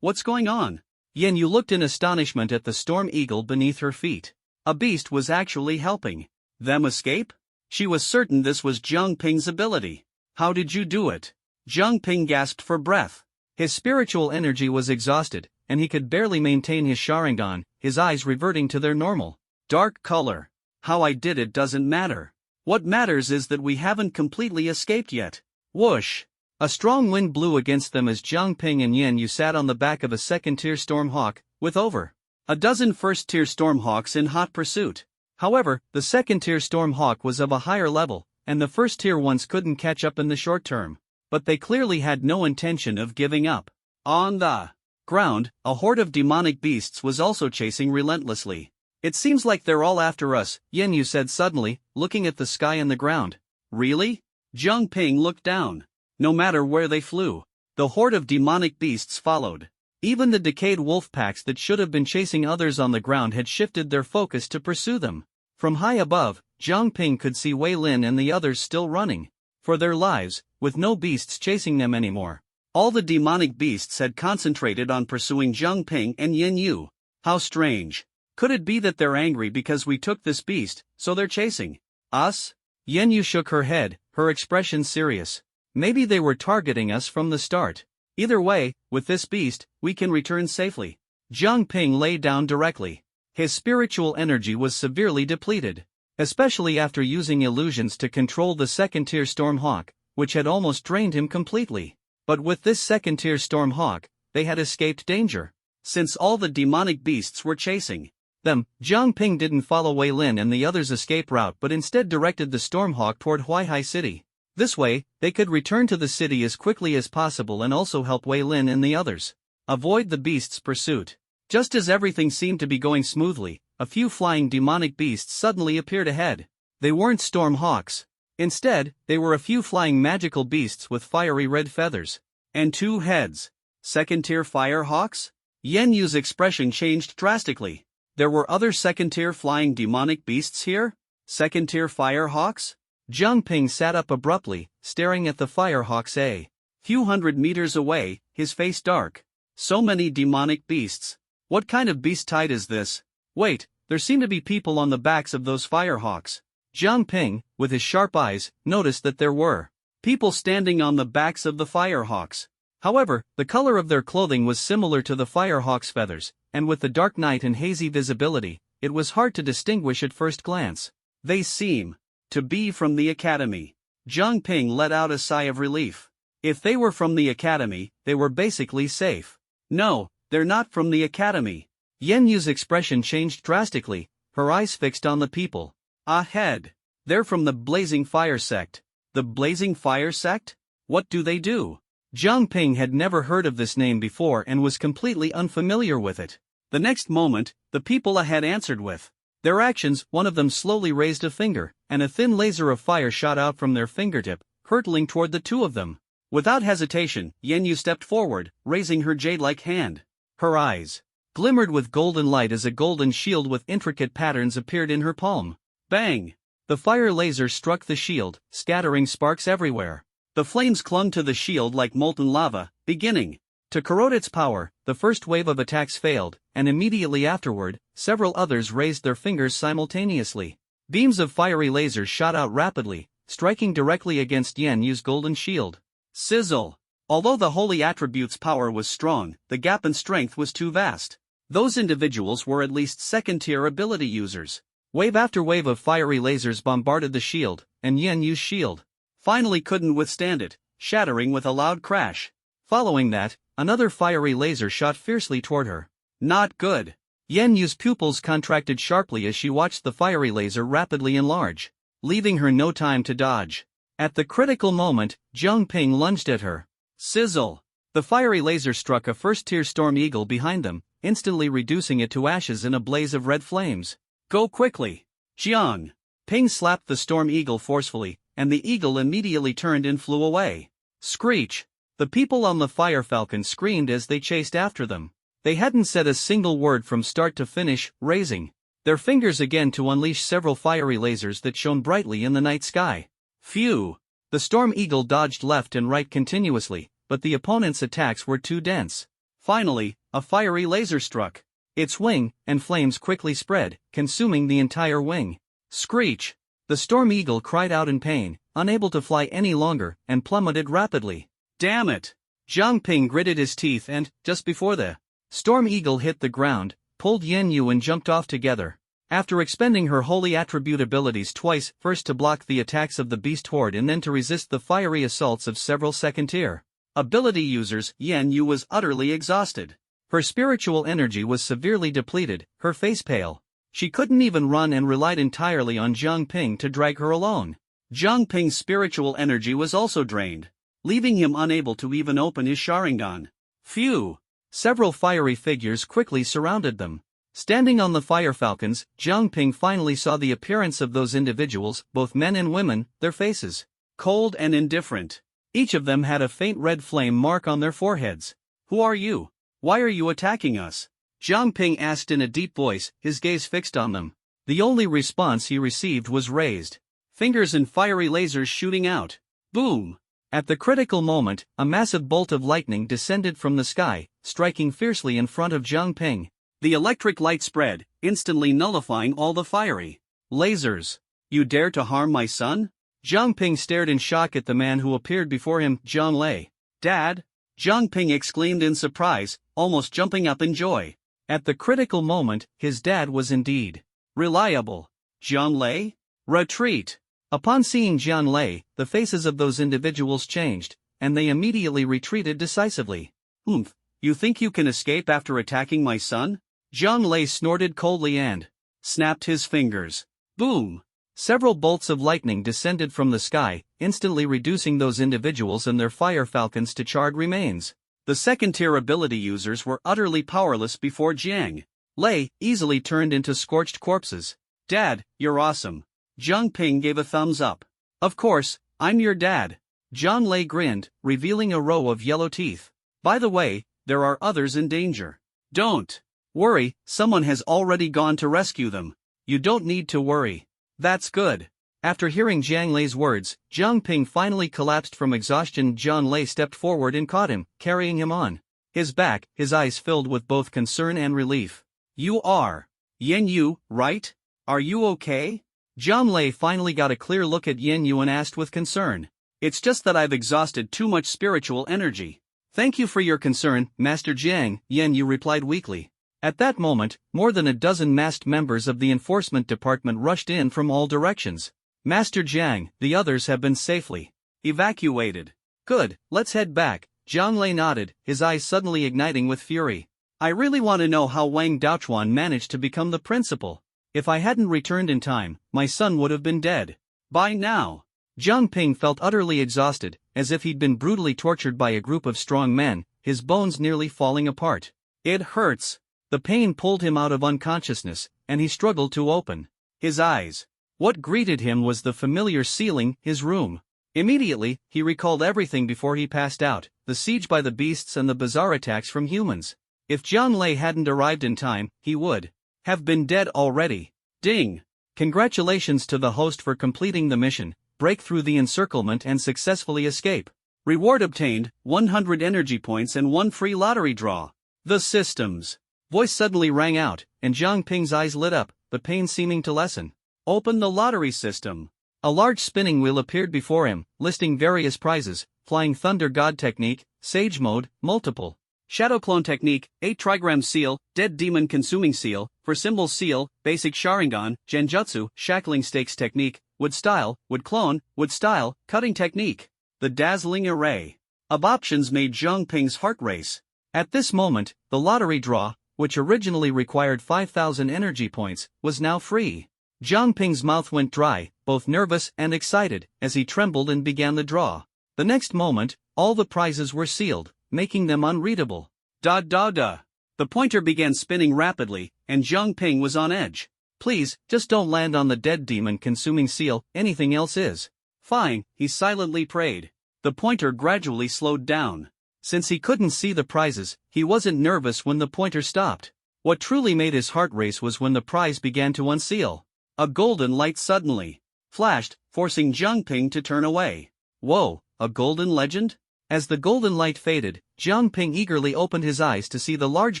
What's going on? Yanyu looked in astonishment at the storm eagle beneath her feet. A beast was actually helping them escape? She was certain this was Zhang Ping's ability. How did you do it? Zhang Ping gasped for breath. His spiritual energy was exhausted, and he could barely maintain his Sharingan, his eyes reverting to their normal dark color. How I did it doesn't matter. What matters is that we haven't completely escaped yet. Whoosh! A strong wind blew against them as Zhang Ping and Yanyu sat on the back of a second-tier storm hawk, with over a dozen first-tier storm hawks in hot pursuit. However, the second-tier storm hawk was of a higher level, and the first-tier ones couldn't catch up in the short term. But they clearly had no intention of giving up. On the ground, a horde of demonic beasts was also chasing relentlessly. It seems like they're all after us, Yanyu said suddenly, looking at the sky and the ground. Really? Zhang Ping looked down. No matter where they flew, the horde of demonic beasts followed. Even the decayed wolf packs that should have been chasing others on the ground had shifted their focus to pursue them. From high above, Zhang Ping could see Wei Lin and the others still running for their lives, with no beasts chasing them anymore. All the demonic beasts had concentrated on pursuing Zhang Ping and Yanyu. How strange. Could it be that they're angry because we took this beast, so they're chasing us? Yanyu shook her head, her expression serious. Maybe they were targeting us from the start. Either way, with this beast, we can return safely. Jiang Ping lay down directly. His spiritual energy was severely depleted, especially after using illusions to control the second-tier Stormhawk, which had almost drained him completely. But with this second-tier Stormhawk, they had escaped danger. Since all the demonic beasts were chasing them, Jiang Ping didn't follow Wei Lin and the others' escape route but instead directed the Stormhawk toward Huaihai City. This way, they could return to the city as quickly as possible and also help Wei Lin and the others avoid the beast's pursuit. Just as everything seemed to be going smoothly, a few flying demonic beasts suddenly appeared ahead. They weren't Stormhawks. Instead, they were a few flying magical beasts with fiery red feathers and 2 heads. Second-tier Firehawks? Yen Yu's expression changed drastically. There were other second-tier flying demonic beasts here? Second-tier Firehawks? Jiang Ping sat up abruptly, staring at the Firehawks a few hundred meters away, his face dark. So many demonic beasts. What kind of beast tide is this? Wait, there seem to be people on the backs of those Firehawks. Jiang Ping, with his sharp eyes, noticed that there were people standing on the backs of the Firehawks. However, the color of their clothing was similar to the Firehawk's feathers, and with the dark night and hazy visibility, it was hard to distinguish at first glance. They seem to be from the academy. Jiang Ping let out a sigh of relief. If they were from the academy, they were basically safe. No, they're not from the academy. Yen Yu's expression changed drastically, her eyes fixed on the people ahead. They're from the Blazing Fire Sect. The Blazing Fire Sect? What do they do? Jiang Ping had never heard of this name before and was completely unfamiliar with it. The next moment, the people ahead answered with their actions. One of them slowly raised a finger, and a thin laser of fire shot out from their fingertip, hurtling toward the two of them. Without hesitation, Yen Yu stepped forward, raising her jade-like hand. Her eyes glimmered with golden light as a golden shield with intricate patterns appeared in her palm. Bang! The fire laser struck the shield, scattering sparks everywhere. The flames clung to the shield like molten lava, beginning to corrode its power. The first wave of attacks failed, and immediately afterward, several others raised their fingers simultaneously. Beams of fiery lasers shot out rapidly, striking directly against Yen Yu's golden shield. Sizzle! Although the holy attribute's power was strong, the gap in strength was too vast. Those individuals were at least second-tier ability users. Wave after wave of fiery lasers bombarded the shield, and Yen Yu's shield finally couldn't withstand it, shattering with a loud crash. Following that, another fiery laser shot fiercely toward her. Not good. Yen Yu's pupils contracted sharply as she watched the fiery laser rapidly enlarge, leaving her no time to dodge. At the critical moment, Jiang Ping lunged at her. Sizzle! The fiery laser struck a first-tier Storm Eagle behind them, instantly reducing it to ashes in a blaze of red flames. Go quickly! Jiang Ping slapped the Storm Eagle forcefully, and the eagle immediately turned and flew away. Screech! The people on the Fire Falcon screamed as they chased after them. They hadn't said a single word from start to finish, raising their fingers again to unleash several fiery lasers that shone brightly in the night sky. Phew! The Storm Eagle dodged left and right continuously, but the opponent's attacks were too dense. Finally, a fiery laser struck its wing, and flames quickly spread, consuming the entire wing. Screech! The Storm Eagle cried out in pain, unable to fly any longer, and plummeted rapidly. Damn it! Jiang Ping gritted his teeth and, just before the Storm Eagle hit the ground, pulled Yen Yu and jumped off together. After expending her holy attribute abilities twice, first to block the attacks of the beast horde and then to resist the fiery assaults of several second-tier ability users, Yen Yu was utterly exhausted. Her spiritual energy was severely depleted, her face pale. She couldn't even run and relied entirely on Jiang Ping to drag her alone. Jiang Ping's spiritual energy was also drained, leaving him unable to even open his Sharingan. Phew! Several fiery figures quickly surrounded them. Standing on the Fire Falcons, Jiang Ping finally saw the appearance of those individuals, both men and women, their faces cold and indifferent. Each of them had a faint red flame mark on their foreheads. Who are you? Why are you attacking us? Jiang Ping asked in a deep voice, his gaze fixed on them. The only response he received was raised fingers and fiery lasers shooting out. Boom! At the critical moment, a massive bolt of lightning descended from the sky, striking fiercely in front of Jiang Ping. The electric light spread, instantly nullifying all the fiery lasers. You dare to harm my son? Jiang Ping stared in shock at the man who appeared before him, Jiang Lei. Dad? Jiang Ping exclaimed in surprise, almost jumping up in joy. At the critical moment, his dad was indeed reliable. Jiang Lei? Retreat! Upon seeing Jiang Lei, the faces of those individuals changed, and they immediately retreated decisively. You think you can escape after attacking my son? Jiang Lei snorted coldly and snapped his fingers. Boom! Several bolts of lightning descended from the sky, instantly reducing those individuals and their fire falcons to charred remains. The second-tier ability users were utterly powerless before Jiang Lei, easily turned into scorched corpses. Dad, you're awesome. Jiang Ping gave a thumbs up. Of course, I'm your dad. Jiang Lei grinned, revealing a row of yellow teeth. By the way, there are others in danger. Don't worry, someone has already gone to rescue them. You don't need to worry. That's good. After hearing Jiang Lei's words, Jiang Ping finally collapsed from exhaustion. Jiang Lei stepped forward and caught him, carrying him on his back, his eyes filled with both concern and relief. You are Yan Yu, right? Are you okay? Jiang Lei finally got a clear look at Yan Yu and asked with concern. It's just that I've exhausted too much spiritual energy. Thank you for your concern, Master Jiang, Yan Yu replied weakly. At that moment, more than a dozen masked members of the enforcement department rushed in from all directions. Master Jiang, the others have been safely evacuated. Good, let's head back. Jiang Lei nodded, his eyes suddenly igniting with fury. I really want to know how Wang Daochuan managed to become the principal. If I hadn't returned in time, my son would have been dead by now. Jiang Ping felt utterly exhausted, as if he'd been brutally tortured by a group of strong men, his bones nearly falling apart. It hurts. The pain pulled him out of unconsciousness, and he struggled to open his eyes. What greeted him was the familiar ceiling, his room. Immediately, he recalled everything before he passed out, the siege by the beasts and the bizarre attacks from humans. If Jiang Lei hadn't arrived in time, he would have been dead already. Ding! Congratulations to the host for completing the mission, break through the encirclement and successfully escape. Reward obtained, 100 energy points and 1 free lottery draw. The systems voice suddenly rang out, and Jiang Ping's eyes lit up, the pain seeming to lessen. Open the lottery system. A large spinning wheel appeared before him, listing various prizes: Flying Thunder God Technique, Sage Mode, Multiple, Shadow Clone Technique, 8 Trigram Seal, Dead Demon Consuming Seal, For Symbol Seal, Basic Sharingan, Genjutsu, Shackling Stakes Technique, Wood Style, Wood Clone, Wood Style, Cutting Technique. The dazzling array of options made Jiang Ping's heart race. At this moment, the lottery draw, which originally required 5,000 energy points, was now free. Jiang Ping's mouth went dry, both nervous and excited, as he trembled and began the draw. The next moment, all the prizes were sealed, making them unreadable. Da. The pointer began spinning rapidly, and Jiang Ping was on edge. Please, just don't land on the Dead Demon Consuming Seal, anything else is fine, he silently prayed. The pointer gradually slowed down. Since he couldn't see the prizes, he wasn't nervous when the pointer stopped. What truly made his heart race was when the prize began to unseal. A golden light suddenly flashed, forcing Jiang Ping to turn away. Whoa, a golden legend? As the golden light faded, Jiang Ping eagerly opened his eyes to see the large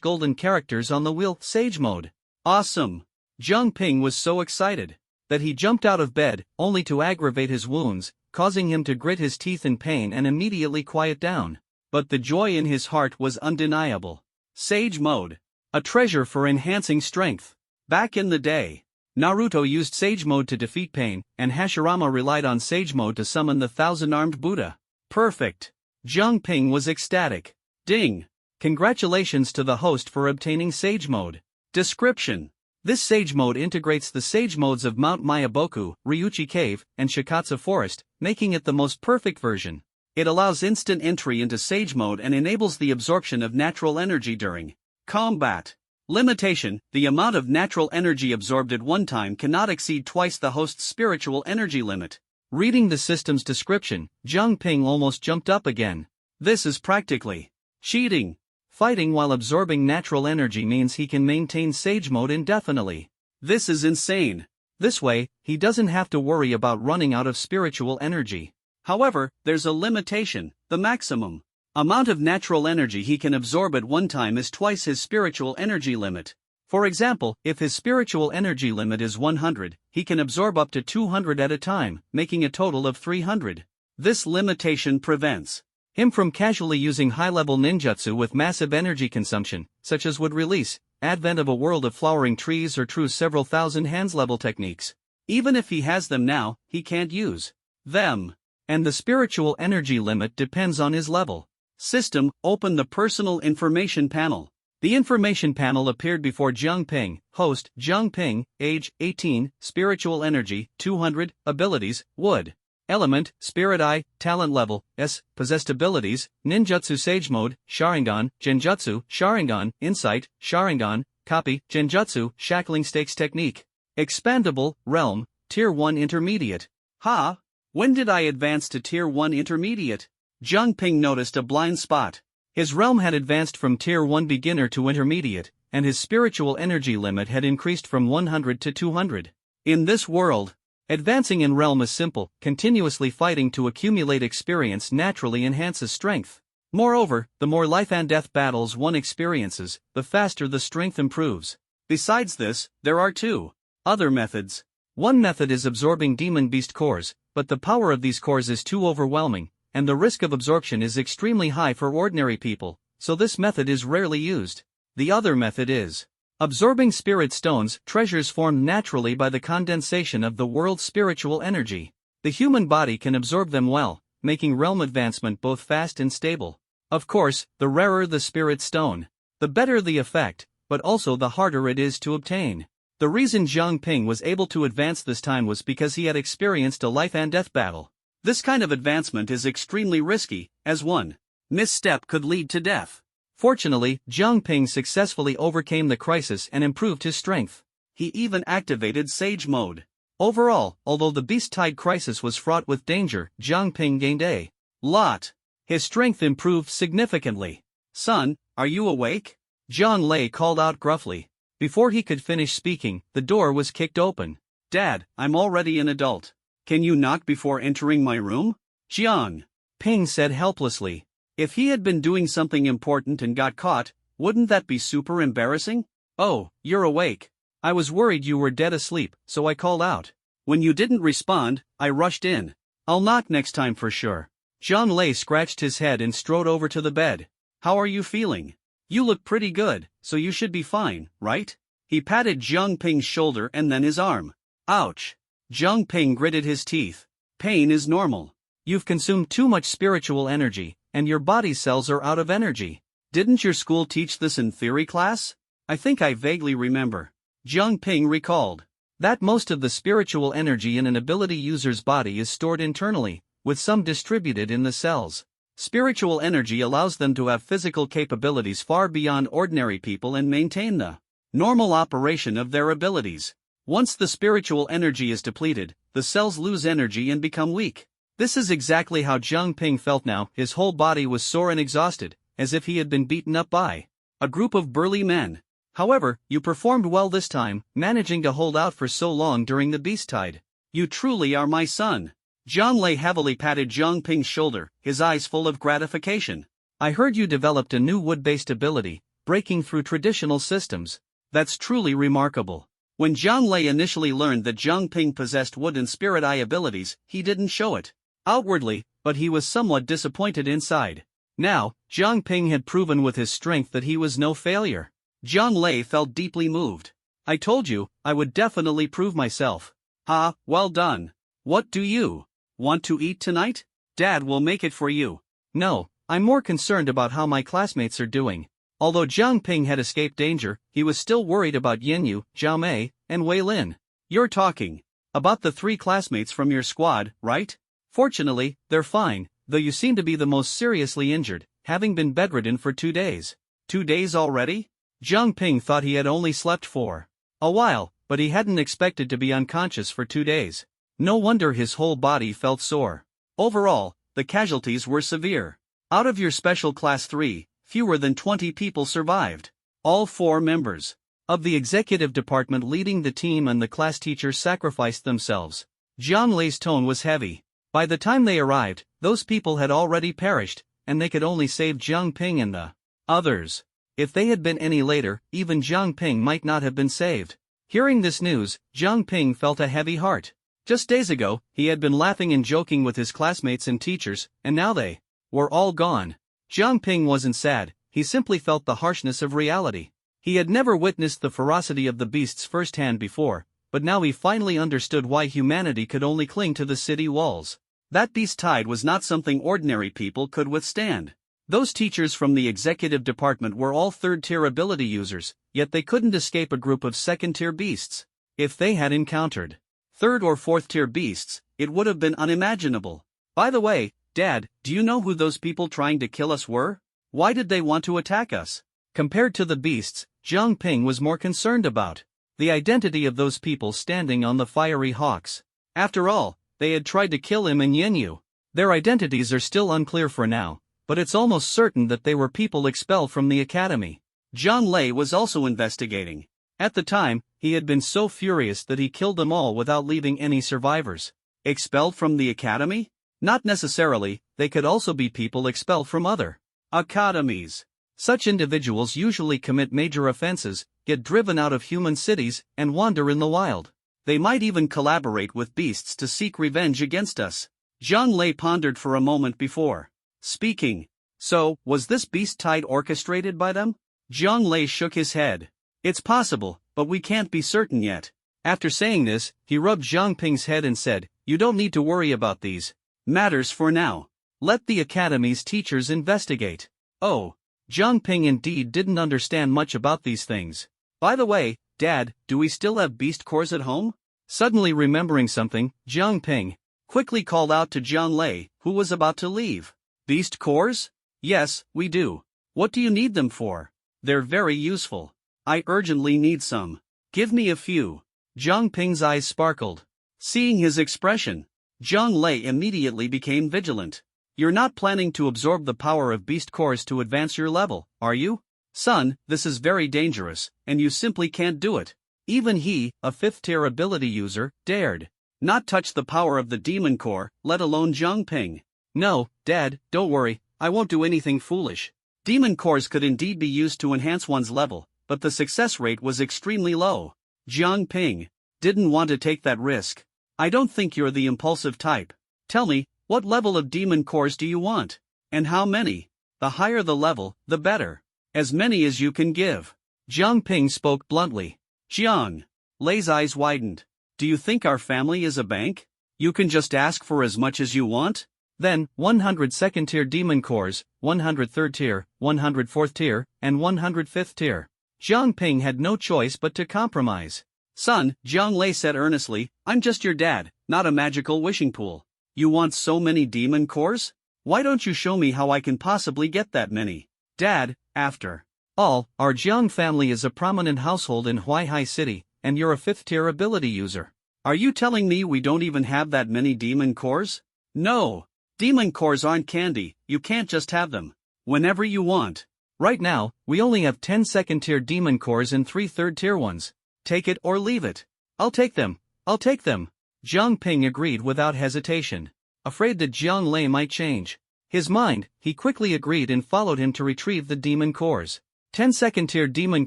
golden characters on the wheel. Sage Mode. Awesome! Jiang Ping was so excited that he jumped out of bed, only to aggravate his wounds, causing him to grit his teeth in pain and immediately quiet down. But the joy in his heart was undeniable. Sage Mode. A treasure for enhancing strength. Back in the day, Naruto used Sage Mode to defeat pain, and Hashirama relied on Sage Mode to summon the 1,000-armed Buddha. Perfect. Jiang Ping was ecstatic. Ding! Congratulations to the host for obtaining Sage Mode. Description: this Sage Mode integrates the Sage Modes of Mount Mayaboku, Ryuchi Cave, and Shikatsu Forest, making it the most perfect version. It allows instant entry into Sage Mode and enables the absorption of natural energy during combat. Limitation: the amount of natural energy absorbed at one time cannot exceed twice the host's spiritual energy limit. Reading the system's description, Jiang Ping almost jumped up again. This is practically cheating. Fighting while absorbing natural energy means he can maintain Sage Mode indefinitely. This is insane. This way, he doesn't have to worry about running out of spiritual energy. However, there's a limitation: the maximum amount of natural energy he can absorb at one time is twice his spiritual energy limit. For example, if his spiritual energy limit is 100, he can absorb up to 200 at a time, making a total of 300. This limitation prevents him from casually using high-level ninjutsu with massive energy consumption, such as would release, advent of a world of flowering trees or true several thousand hands level techniques. Even if he has them now, he can't use them. And the spiritual energy limit depends on his level. System, open the personal information panel. The information panel appeared before Jiang Ping. Host, Jiang Ping, age, 18, spiritual energy, 200, abilities, wood. Element, Spirit Eye, talent level, S, possessed abilities, Ninjutsu Sage Mode, Sharingan, Genjutsu, Sharingan, Insight, Sharingan, Copy, Genjutsu, Shackling Stakes Technique. Expandable, Realm, Tier 1 Intermediate. Ha! When did I advance to Tier 1 Intermediate? Jiang Ping noticed a blind spot. His realm had advanced from Tier 1 Beginner to Intermediate, and his spiritual energy limit had increased from 100 to 200. In this world, advancing in realm is simple. Continuously fighting to accumulate experience naturally enhances strength. Moreover, the more life and death battles one experiences, the faster the strength improves. Besides this, there are two other methods. One method is absorbing demon beast cores, but the power of these cores is too overwhelming, and the risk of absorption is extremely high for ordinary people, so this method is rarely used. The other method is absorbing spirit stones, treasures formed naturally by the condensation of the world's spiritual energy. The human body can absorb them well, making realm advancement both fast and stable. Of course, the rarer the spirit stone, the better the effect, but also the harder it is to obtain. The reason Jiang Ping was able to advance this time was because he had experienced a life and death battle. This kind of advancement is extremely risky, as one misstep could lead to death. Fortunately, Jiang Ping successfully overcame the crisis and improved his strength. He even activated Sage Mode. Overall, although the Beast Tide crisis was fraught with danger, Jiang Ping gained a lot. His strength improved significantly. Son, are you awake? Zhang Lei called out gruffly. Before he could finish speaking, the door was kicked open. Dad, I'm already an adult. Can you knock before entering my room? Jiang Ping said helplessly. If he had been doing something important and got caught, wouldn't that be super embarrassing? Oh, you're awake. I was worried you were dead asleep, so I called out. When you didn't respond, I rushed in. I'll knock next time for sure. Zhang Lei scratched his head and strode over to the bed. How are you feeling? You look pretty good, so you should be fine, right? He patted Jiang Ping's shoulder and then his arm. Ouch. Jiang Ping gritted his teeth. Pain is normal. You've consumed too much spiritual energy, and your body cells are out of energy. Didn't your school teach this in theory class? I think I vaguely remember. Jiang Ping recalled that most of the spiritual energy in an ability user's body is stored internally, with some distributed in the cells. Spiritual energy allows them to have physical capabilities far beyond ordinary people and maintain the normal operation of their abilities. Once the spiritual energy is depleted, the cells lose energy and become weak. This is exactly how Jiang Ping felt now. His whole body was sore and exhausted, as if he had been beaten up by a group of burly men. However, you performed well this time, managing to hold out for so long during the Beast Tide. You truly are my son. Zhang Lei heavily patted Jiang Ping's shoulder, his eyes full of gratification. I heard you developed a new wood-based ability, breaking through traditional systems. That's truly remarkable. When Zhang Lei initially learned that Jiang Ping possessed wood and spirit eye abilities, he didn't show it outwardly, but he was somewhat disappointed inside. Now, Jiang Ping had proven with his strength that he was no failure. Zhang Lei felt deeply moved. I told you, I would definitely prove myself. Ha, well done. What do you want to eat tonight? Dad will make it for you. No, I'm more concerned about how my classmates are doing. Although Jiang Ping had escaped danger, he was still worried about Yanyu, Zhao Mei, and Wei Lin. You're talking about the 3 classmates from your squad, right? Fortunately, they're fine, though you seem to be the most seriously injured, having been bedridden for 2 days. 2 days already? Jiang Ping thought he had only slept for a while, but he hadn't expected to be unconscious for 2 days. No wonder his whole body felt sore. Overall, the casualties were severe. Out of your special class 3, fewer than 20 people survived. All 4 members of the executive department leading the team and the class teachers sacrificed themselves. Zhang Lei's tone was heavy. By the time they arrived, those people had already perished, and they could only save Jiang Ping and the others. If they had been any later, even Jiang Ping might not have been saved. Hearing this news, Jiang Ping felt a heavy heart. Just days ago, he had been laughing and joking with his classmates and teachers, and now they were all gone. Jiang Ping wasn't sad, he simply felt the harshness of reality. He had never witnessed the ferocity of the beasts firsthand before, but now he finally understood why humanity could only cling to the city walls. That beast tide was not something ordinary people could withstand. Those teachers from the executive department were all third-tier ability users, yet they couldn't escape a group of second-tier beasts. If they had encountered third or fourth-tier beasts, it would have been unimaginable. By the way, Dad, do you know who those people trying to kill us were? Why did they want to attack us? Compared to the beasts, Jiang Ping was more concerned about the identity of those people standing on the fiery hawks. After all, they had tried to kill him and Yenyu. Their identities are still unclear for now, but it's almost certain that they were people expelled from the academy. Zhang Lei was also investigating. At the time, he had been so furious that he killed them all without leaving any survivors. Expelled from the academy? Not necessarily, they could also be people expelled from other academies. Such individuals usually commit major offenses, get driven out of human cities, and wander in the wild. They might even collaborate with beasts to seek revenge against us. Zhang Lei pondered for a moment before speaking. So, was this beast tide orchestrated by them? Zhang Lei shook his head. It's possible, but we can't be certain yet. After saying this, he rubbed Jiang Ping's head and said, "You don't need to worry about these matters for now. Let the academy's teachers investigate." Oh, Jiang Ping indeed didn't understand much about these things. By the way, Dad, do we still have beast cores at home? Suddenly remembering something, Jiang Ping quickly called out to Zhang Lei, who was about to leave. Beast cores? Yes, we do. What do you need them for? They're very useful. I urgently need some. Give me a few. Jiang Ping's eyes sparkled. Seeing his expression, Zhang Lei immediately became vigilant. You're not planning to absorb the power of beast cores to advance your level, are you? Son, this is very dangerous, and you simply can't do it. Even he, a 5th-tier ability user, dared not touch the power of the demon core, let alone Jiang Ping. No, Dad, don't worry, I won't do anything foolish. Demon cores could indeed be used to enhance one's level, but the success rate was extremely low. Jiang Ping didn't want to take that risk. I don't think you're the impulsive type. Tell me, what level of demon cores do you want? And how many? The higher the level, the better. As many as you can give. Jiang Ping spoke bluntly. Jiang Lei's eyes widened. Do you think our family is a bank? You can just ask for as much as you want? Then, 100 second-tier demon cores, 100 third-tier, 100 fourth-tier, and 100 fifth-tier. Jiang Ping had no choice but to compromise. Son, Jiang Lei said earnestly, I'm just your dad, not a magical wishing pool. You want so many demon cores? Why don't you show me how I can possibly get that many? Dad, after all, our Jiang family is a prominent household in Huaihai City, and you're a 5th-tier ability user. Are you telling me we don't even have that many demon cores? No. Demon cores aren't candy, you can't just have them whenever you want. Right now, we only have 10 second-tier demon cores and 3 third-tier ones. Take it or leave it. I'll take them. I'll take them. Jiang Ping agreed without hesitation. Afraid that Jiang Lei might change his mind, he quickly agreed and followed him to retrieve the demon cores. 10 second-tier demon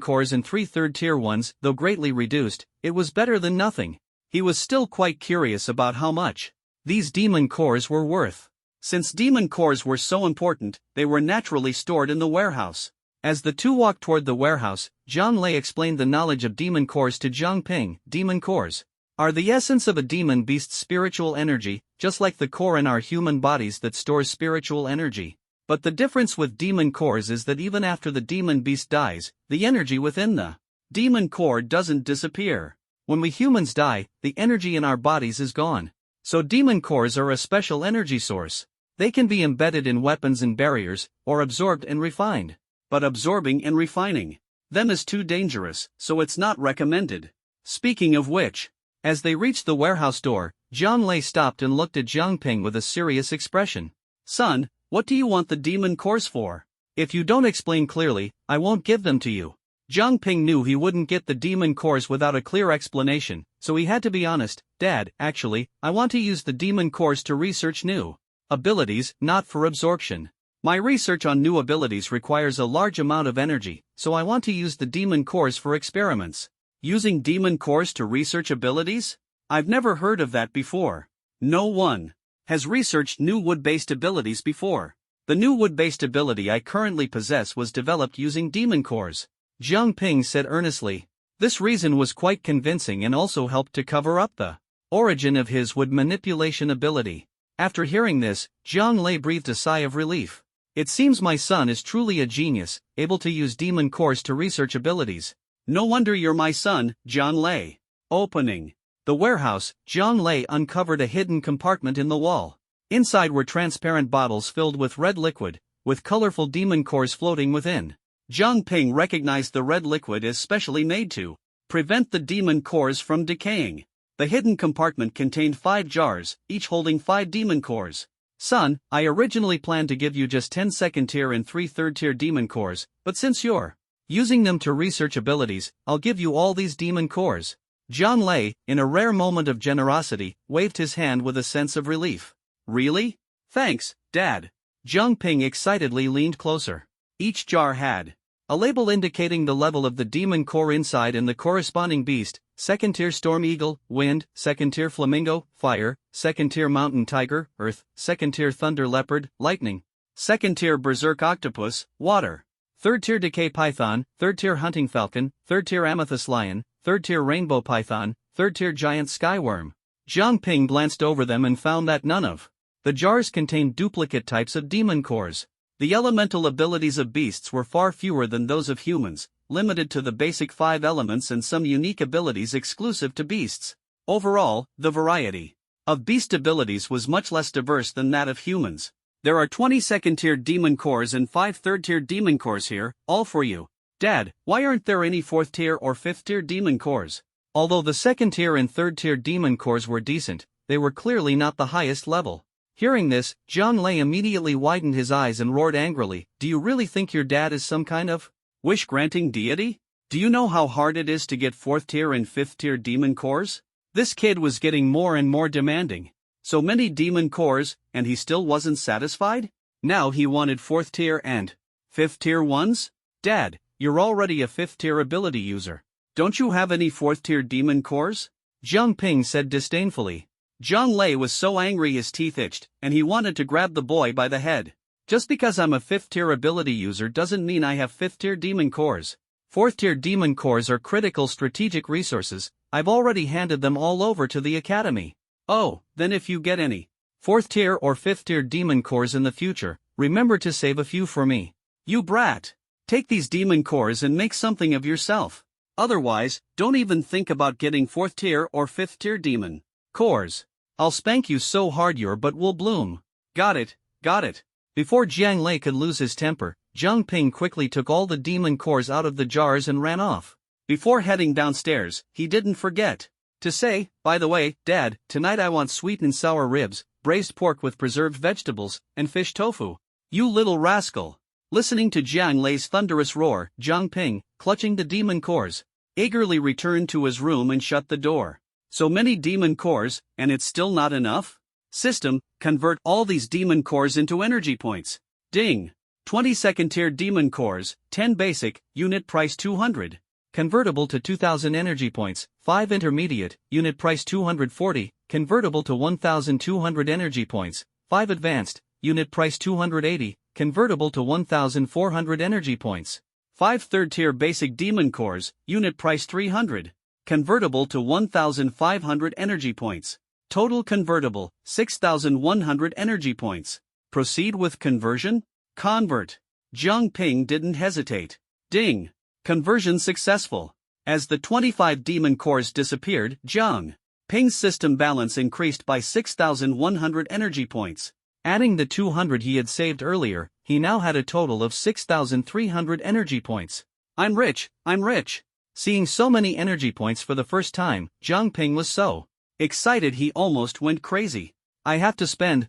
cores and 3 third-tier ones, though greatly reduced, it was better than nothing. He was still quite curious about how much these demon cores were worth. Since demon cores were so important, they were naturally stored in the warehouse. As the two walked toward the warehouse, Zhang Lei explained the knowledge of demon cores to Jiang Ping. Demon cores are the essence of a demon beast's spiritual energy, just like the core in our human bodies that stores spiritual energy. But the difference with demon cores is that even after the demon beast dies, the energy within the demon core doesn't disappear. When we humans die, the energy in our bodies is gone. So demon cores are a special energy source. They can be embedded in weapons and barriers, or absorbed and refined. But absorbing and refining them is too dangerous, so it's not recommended. Speaking of which, as they reached the warehouse door, Zhang Lei stopped and looked at Jiang Ping with a serious expression. Son, what do you want the demon cores for? If you don't explain clearly, I won't give them to you. Jiang Ping knew he wouldn't get the demon cores without a clear explanation, so he had to be honest. Dad, actually, I want to use the demon cores to research new abilities, not for absorption. My research on new abilities requires a large amount of energy, so I want to use the demon cores for experiments. Using demon cores to research abilities? I've never heard of that before. No one has researched new wood-based abilities before. The new wood-based ability I currently possess was developed using demon cores, Jiang Ping said earnestly. This reason was quite convincing and also helped to cover up the origin of his wood manipulation ability. After hearing this, Jiang Lei breathed a sigh of relief. It seems my son is truly a genius, able to use demon cores to research abilities. No wonder you're my son, Jiang Lei. Opening the warehouse, Jiang Lei uncovered a hidden compartment in the wall. Inside were transparent bottles filled with red liquid, with colorful demon cores floating within. Jiang Ping recognized the red liquid as specially made to prevent the demon cores from decaying. The hidden compartment contained 5 jars, each holding 5 demon cores. Son, I originally planned to give you just 10 second-tier and 3 third-tier demon cores, but since you're using them to research abilities, I'll give you all these demon cores. Jiang Lei, in a rare moment of generosity, waved his hand with a sense of relief. Really? Thanks, Dad. Jiang Ping excitedly leaned closer. Each jar had a label indicating the level of the demon core inside and the corresponding beast: second-tier storm eagle, wind; second-tier flamingo, fire; second-tier mountain tiger, earth; second-tier thunder leopard, lightning; second-tier berserk octopus, water; third-tier decay python; third-tier hunting falcon; third-tier amethyst lion; third-tier rainbow python; third-tier giant skyworm. Jiang Ping glanced over them and found that none of the jars contained duplicate types of demon cores. The elemental abilities of beasts were far fewer than those of humans, limited to the basic 5 elements and some unique abilities exclusive to beasts. Overall, the variety of beast abilities was much less diverse than that of humans. There are 20 second-tier demon cores and 5 third-tier demon cores here, all for you. Dad, why aren't there any 4th-tier or 5th-tier demon cores? Although the second-tier and third-tier demon cores were decent, they were clearly not the highest level. Hearing this, Jiang Lei immediately widened his eyes and roared angrily, "Do you really think your dad is some kind of wish-granting deity? Do you know how hard it is to get 4th-tier and 5th-tier demon cores?" This kid was getting more and more demanding. So many demon cores, and he still wasn't satisfied? Now he wanted 4th-tier and 5th-tier ones? Dad, you're already a 5th-tier ability user. Don't you have any 4th-tier demon cores? Jiang Ping said disdainfully. Jiang Lei was so angry his teeth itched, and he wanted to grab the boy by the head. Just because I'm a 5th-tier ability user doesn't mean I have 5th-tier demon cores. 4th-tier demon cores are critical strategic resources. I've already handed them all over to the academy. Oh, then if you get any 4th-tier or 5th-tier demon cores in the future, remember to save a few for me. You brat! Take these demon cores and make something of yourself. Otherwise, don't even think about getting 4th-tier or 5th-tier demon cores. I'll spank you so hard your butt will bloom. Got it, got it. Before Jiang Lei could lose his temper, Jiang Ping quickly took all the demon cores out of the jars and ran off. Before heading downstairs, he didn't forget to say, "By the way, Dad, tonight I want sweet and sour ribs, braised pork with preserved vegetables, and fish tofu." You little rascal! Listening to Jiang Lei's thunderous roar, Jiang Ping, clutching the demon cores, eagerly returned to his room and shut the door. So many demon cores, and it's still not enough? System, convert all these demon cores into energy points. Ding! 20 second-tier demon cores, 10 basic, unit price 200. Convertible to 2000 energy points, 5 intermediate, unit price 240, convertible to 1200 energy points, 5 advanced, unit price 280, convertible to 1400 energy points. 5 third-tier basic demon cores, unit price 300. Convertible to 1500 energy points. Total convertible, 6100 energy points. Proceed with conversion? Convert. Jiang Ping didn't hesitate. Ding! Conversion successful. As the 25 demon cores disappeared, Jiang Ping's system balance increased by 6100 energy points. Adding the 200 he had saved earlier, he now had a total of 6300 energy points. I'm rich, I'm rich! Seeing so many energy points for the first time, Jiang Ping was so excited he almost went crazy. I have to spend.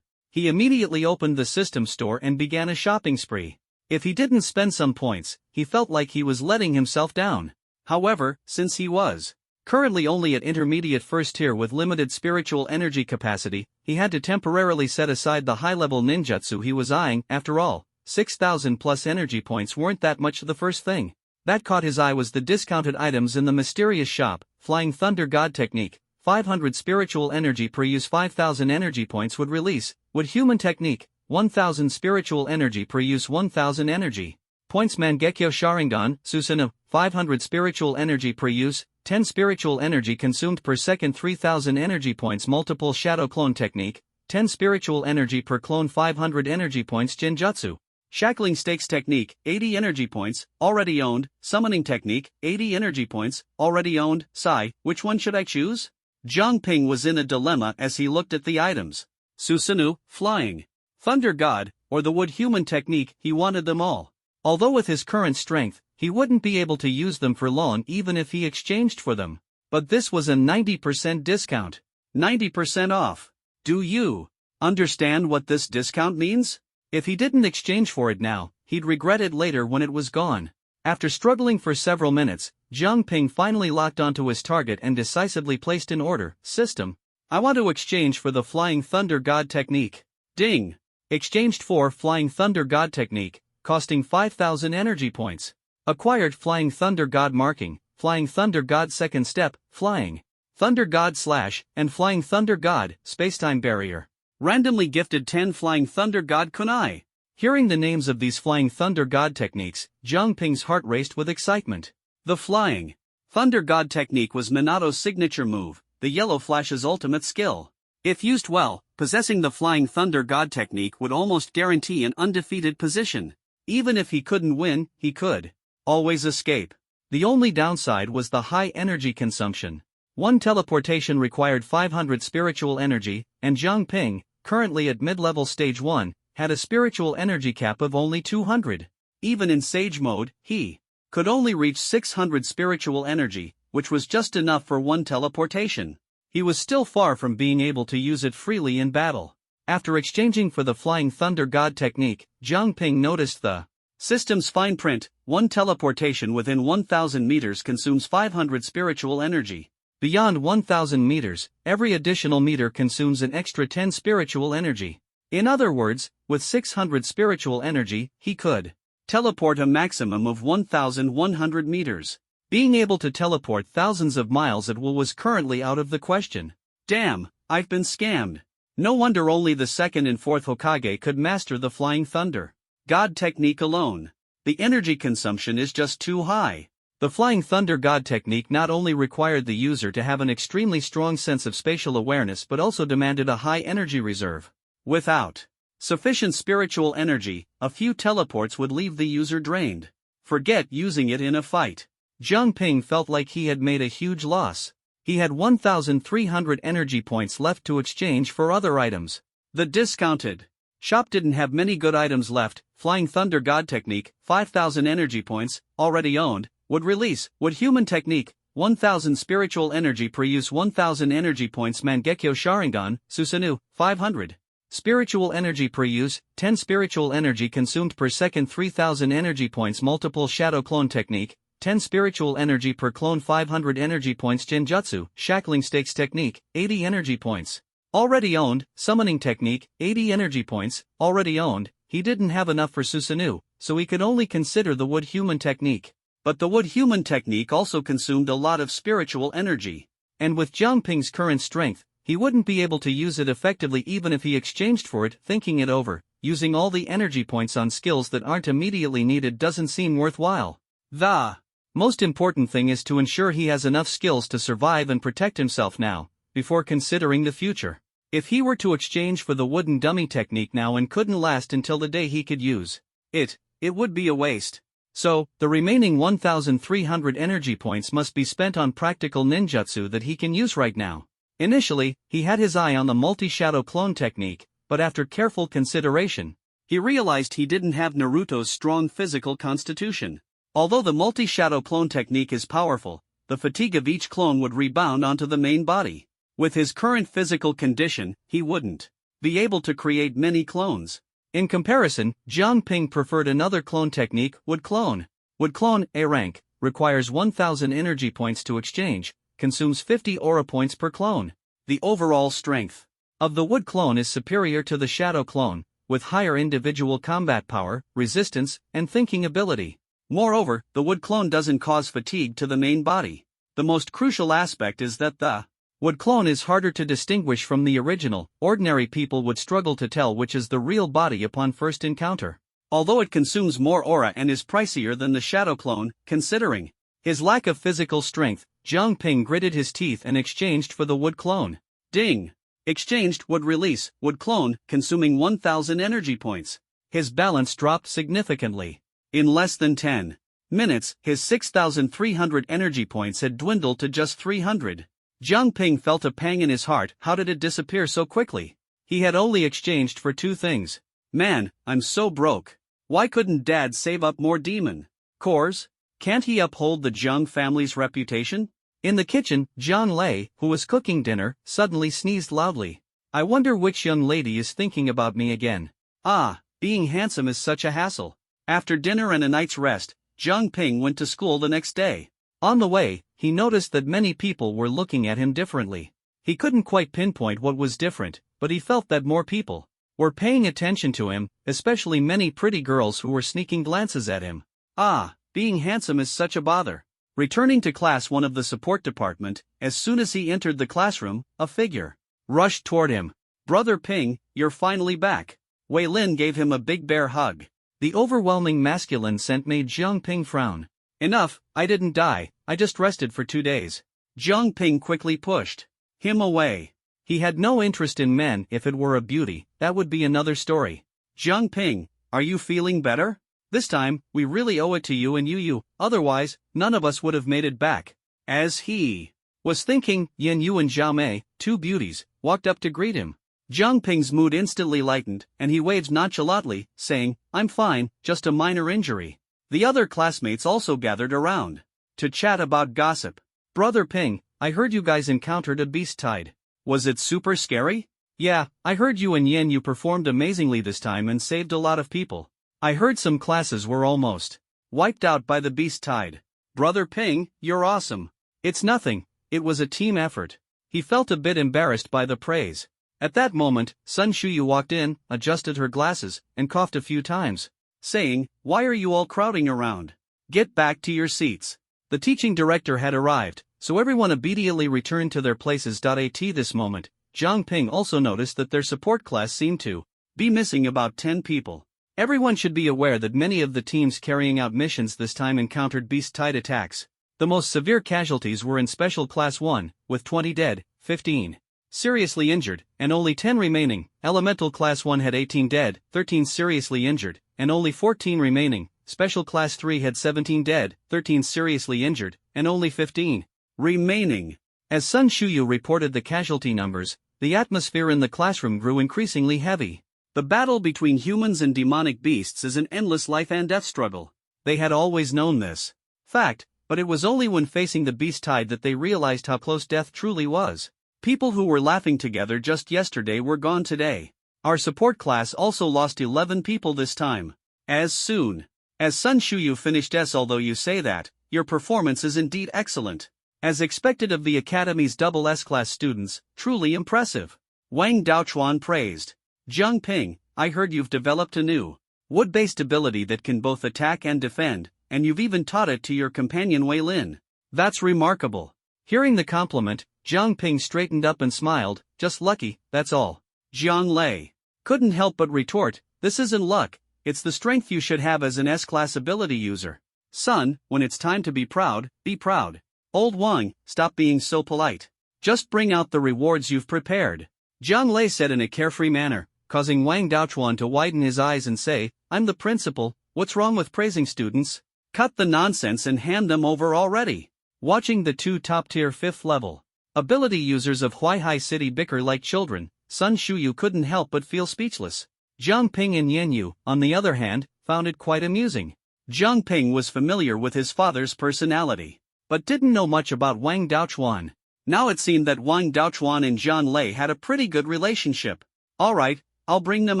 He immediately opened the system store and began a shopping spree. If he didn't spend some points, he felt like he was letting himself down. However, since he was currently only at intermediate 1st tier with limited spiritual energy capacity, he had to temporarily set aside the high-level ninjutsu he was eyeing. After all, 6,000 plus energy points weren't that much. The first thing that caught his eye was the discounted items in the mysterious shop. Flying Thunder God Technique, 500 spiritual energy per use, 5,000 energy points would release. Would Human Technique, 1000 spiritual energy per use 1000 energy points Mangekyo Sharingan, Susanoo, 500 spiritual energy per use, 10 spiritual energy consumed per second 3000 energy points multiple shadow clone technique, 10 spiritual energy per clone 500 energy points Genjutsu. Shackling stakes technique, 80 energy points, already owned, summoning technique, 80 energy points, already owned, Sai, which one should I choose? Jiang Ping was in a dilemma as he looked at the items. Susanoo, flying. Thunder God, or the wood human technique, he wanted them all. Although with his current strength, he wouldn't be able to use them for long even if he exchanged for them. But this was a 90% discount. 90% off. Do you understand what this discount means? If he didn't exchange for it now, he'd regret it later when it was gone. After struggling for several minutes, Jiang Ping finally locked onto his target and decisively placed an order. System. I want to exchange for the Flying Thunder God technique. Ding. Exchanged for Flying Thunder God technique, costing 5000 energy points. Acquired Flying Thunder God marking, Flying Thunder God second step, Flying Thunder God slash, and Flying Thunder God, Spacetime Barrier. Randomly gifted 10 Flying Thunder God kunai. Hearing the names of these Flying Thunder God techniques, Jiang Ping's heart raced with excitement. The Flying Thunder God technique was Minato's signature move, the Yellow Flash's ultimate skill. If used well, possessing the Flying Thunder God technique would almost guarantee an undefeated position. Even if he couldn't win, he could always escape. The only downside was the high energy consumption. One teleportation required 500 spiritual energy, and Jiang Ping, currently at mid-level stage 1, had a spiritual energy cap of only 200. Even in Sage mode, he could only reach 600 spiritual energy, which was just enough for one teleportation. He was still far from being able to use it freely in battle. After exchanging for the Flying Thunder God technique, Jiang Ping noticed the system's fine print. One teleportation within 1000 meters consumes 500 spiritual energy. Beyond 1000 meters, every additional meter consumes an extra 10 spiritual energy. In other words, with 600 spiritual energy, he could teleport a maximum of 1100 meters. Being able to teleport thousands of miles at will was currently out of the question. Damn, I've been scammed. No wonder only the second and fourth Hokage could master the Flying Thunder God technique alone. The energy consumption is just too high. The Flying Thunder God technique not only required the user to have an extremely strong sense of spatial awareness but also demanded a high energy reserve. Without sufficient spiritual energy, a few teleports would leave the user drained. Forget using it in a fight. Jiang Ping felt like he had made a huge loss. He had 1,300 energy points left to exchange for other items. The discounted shop didn't have many good items left. Flying Thunder God technique, 5,000 energy points, already owned. Would release, would human technique, 1000 spiritual energy per use 1000 energy points Mangekyo Sharingan, Susanoo, 500. Spiritual energy per use, 10 spiritual energy consumed per second 3000 energy points multiple shadow clone technique, 10 spiritual energy per clone 500 energy points Genjutsu, shackling stakes technique, 80 energy points. Already owned, summoning technique, 80 energy points, already owned. He didn't have enough for Susanoo, so he could only consider the wood human technique. But the wood human technique also consumed a lot of spiritual energy. And with Jiang Ping's current strength, he wouldn't be able to use it effectively even if he exchanged for it. Thinking it over, using all the energy points on skills that aren't immediately needed doesn't seem worthwhile. The most important thing is to ensure he has enough skills to survive and protect himself now, before considering the future. If he were to exchange for the wooden dummy technique now and couldn't last until the day he could use it, it would be a waste. So, the remaining 1,300 energy points must be spent on practical ninjutsu that he can use right now. Initially, he had his eye on the multi-shadow clone technique, but after careful consideration, he realized he didn't have Naruto's strong physical constitution. Although the multi-shadow clone technique is powerful, the fatigue of each clone would rebound onto the main body. With his current physical condition, he wouldn't be able to create many clones. In comparison, Jiang Ping preferred another clone technique, Wood Clone. Wood Clone, A rank, requires 1,000 energy points to exchange, consumes 50 aura points per clone. The overall strength of the Wood Clone is superior to the Shadow Clone, with higher individual combat power, resistance, and thinking ability. Moreover, the Wood Clone doesn't cause fatigue to the main body. The most crucial aspect is that the Wood clone is harder to distinguish from the original. Ordinary people would struggle to tell which is the real body upon first encounter. Although it consumes more aura and is pricier than the shadow clone, considering his lack of physical strength, Jiang Ping gritted his teeth and exchanged for the wood clone. Ding! Exchanged would release wood clone, consuming 1,000 energy points. His balance dropped significantly. In less than 10 minutes, his 6,300 energy points had dwindled to just 300. Jiang Ping felt a pang in his heart. How did it disappear so quickly? He had only exchanged for 2 things. Man, I'm so broke. Why couldn't Dad save up more demon cores? Can't he uphold the Jiang family's reputation? In the kitchen, Jiang Lei, who was cooking dinner, suddenly sneezed loudly. I wonder which young lady is thinking about me again. Ah, being handsome is such a hassle. After dinner and a night's rest, Jiang Ping went to school the next day. On the way, he noticed that many people were looking at him differently. He couldn't quite pinpoint what was different, but he felt that more people were paying attention to him, especially many pretty girls who were sneaking glances at him. Ah, being handsome is such a bother. Returning to class one of the support department, as soon as he entered the classroom, a figure rushed toward him. Brother Ping, you're finally back. Wei Lin gave him a big bear hug. The overwhelming masculine scent made Jiang Ping frown. Enough, I didn't die, I just rested for 2 days. Jiang Ping quickly pushed him away. He had no interest in men. If it were a beauty, that would be another story. Jiang Ping, are you feeling better? This time, we really owe it to you and you, otherwise, none of us would have made it back. As he was thinking, Yin Yu and Zhao Mei, 2 beauties, walked up to greet him. Jiang Ping's mood instantly lightened, and he waved nonchalantly, saying, I'm fine, just a minor injury. The other classmates also gathered around to chat about gossip. Brother Ping, I heard you guys encountered a beast tide. Was it super scary? Yeah, I heard you and Yin Yu performed amazingly this time and saved a lot of people. I heard some classes were almost wiped out by the beast tide. Brother Ping, you're awesome. It's nothing, it was a team effort. He felt a bit embarrassed by the praise. At that moment, Sun Shuyu walked in, adjusted her glasses, and coughed a few times, saying, why are you all crowding around? Get back to your seats. The teaching director had arrived, so everyone immediately returned to their places. At this moment, Jiang Ping also noticed that their support class seemed to be missing about 10 people. Everyone should be aware that many of the teams carrying out missions this time encountered beast tide attacks. The most severe casualties were in Special Class 1, with 20 dead, 15 seriously injured, and only 10 remaining. Elemental Class 1 had 18 dead, 13 seriously injured, and only 14 remaining. Special Class 3 had 17 dead, 13 seriously injured, and only 15 remaining. As Sun Shuyu reported the casualty numbers, the atmosphere in the classroom grew increasingly heavy. The battle between humans and demonic beasts is an endless life and death struggle. They had always known this fact, but it was only when facing the beast tide that they realized how close death truly was. People who were laughing together just yesterday were gone today. Our support class also lost 11 people this time. As soon as Sun Shuyu finished although you say that, your performance is indeed excellent. As expected of the Academy's double S-class students, truly impressive. Wang Daochuan praised. Jiang Ping, I heard you've developed a new wood-based ability that can both attack and defend, and you've even taught it to your companion Wei Lin. That's remarkable. Hearing the compliment, Jiang Ping straightened up and smiled, just lucky, that's all. Jiang Lei couldn't help but retort, this isn't luck, it's the strength you should have as an S-class ability user. Son, when it's time to be proud, be proud. Old Wang, stop being so polite. Just bring out the rewards you've prepared. Jiang Lei said in a carefree manner, causing Wang Daochuan to widen his eyes and say, I'm the principal, what's wrong with praising students? Cut the nonsense and hand them over already. Watching the 2 top-tier 5th level ability users of Huaihai City bicker like children, Sun Shuyu couldn't help but feel speechless. Jiang Ping and Yin Yu, on the other hand, found it quite amusing. Jiang Ping was familiar with his father's personality, but didn't know much about Wang Daochuan. Now it seemed that Wang Daochuan and Jiang Lei had a pretty good relationship. Alright, I'll bring them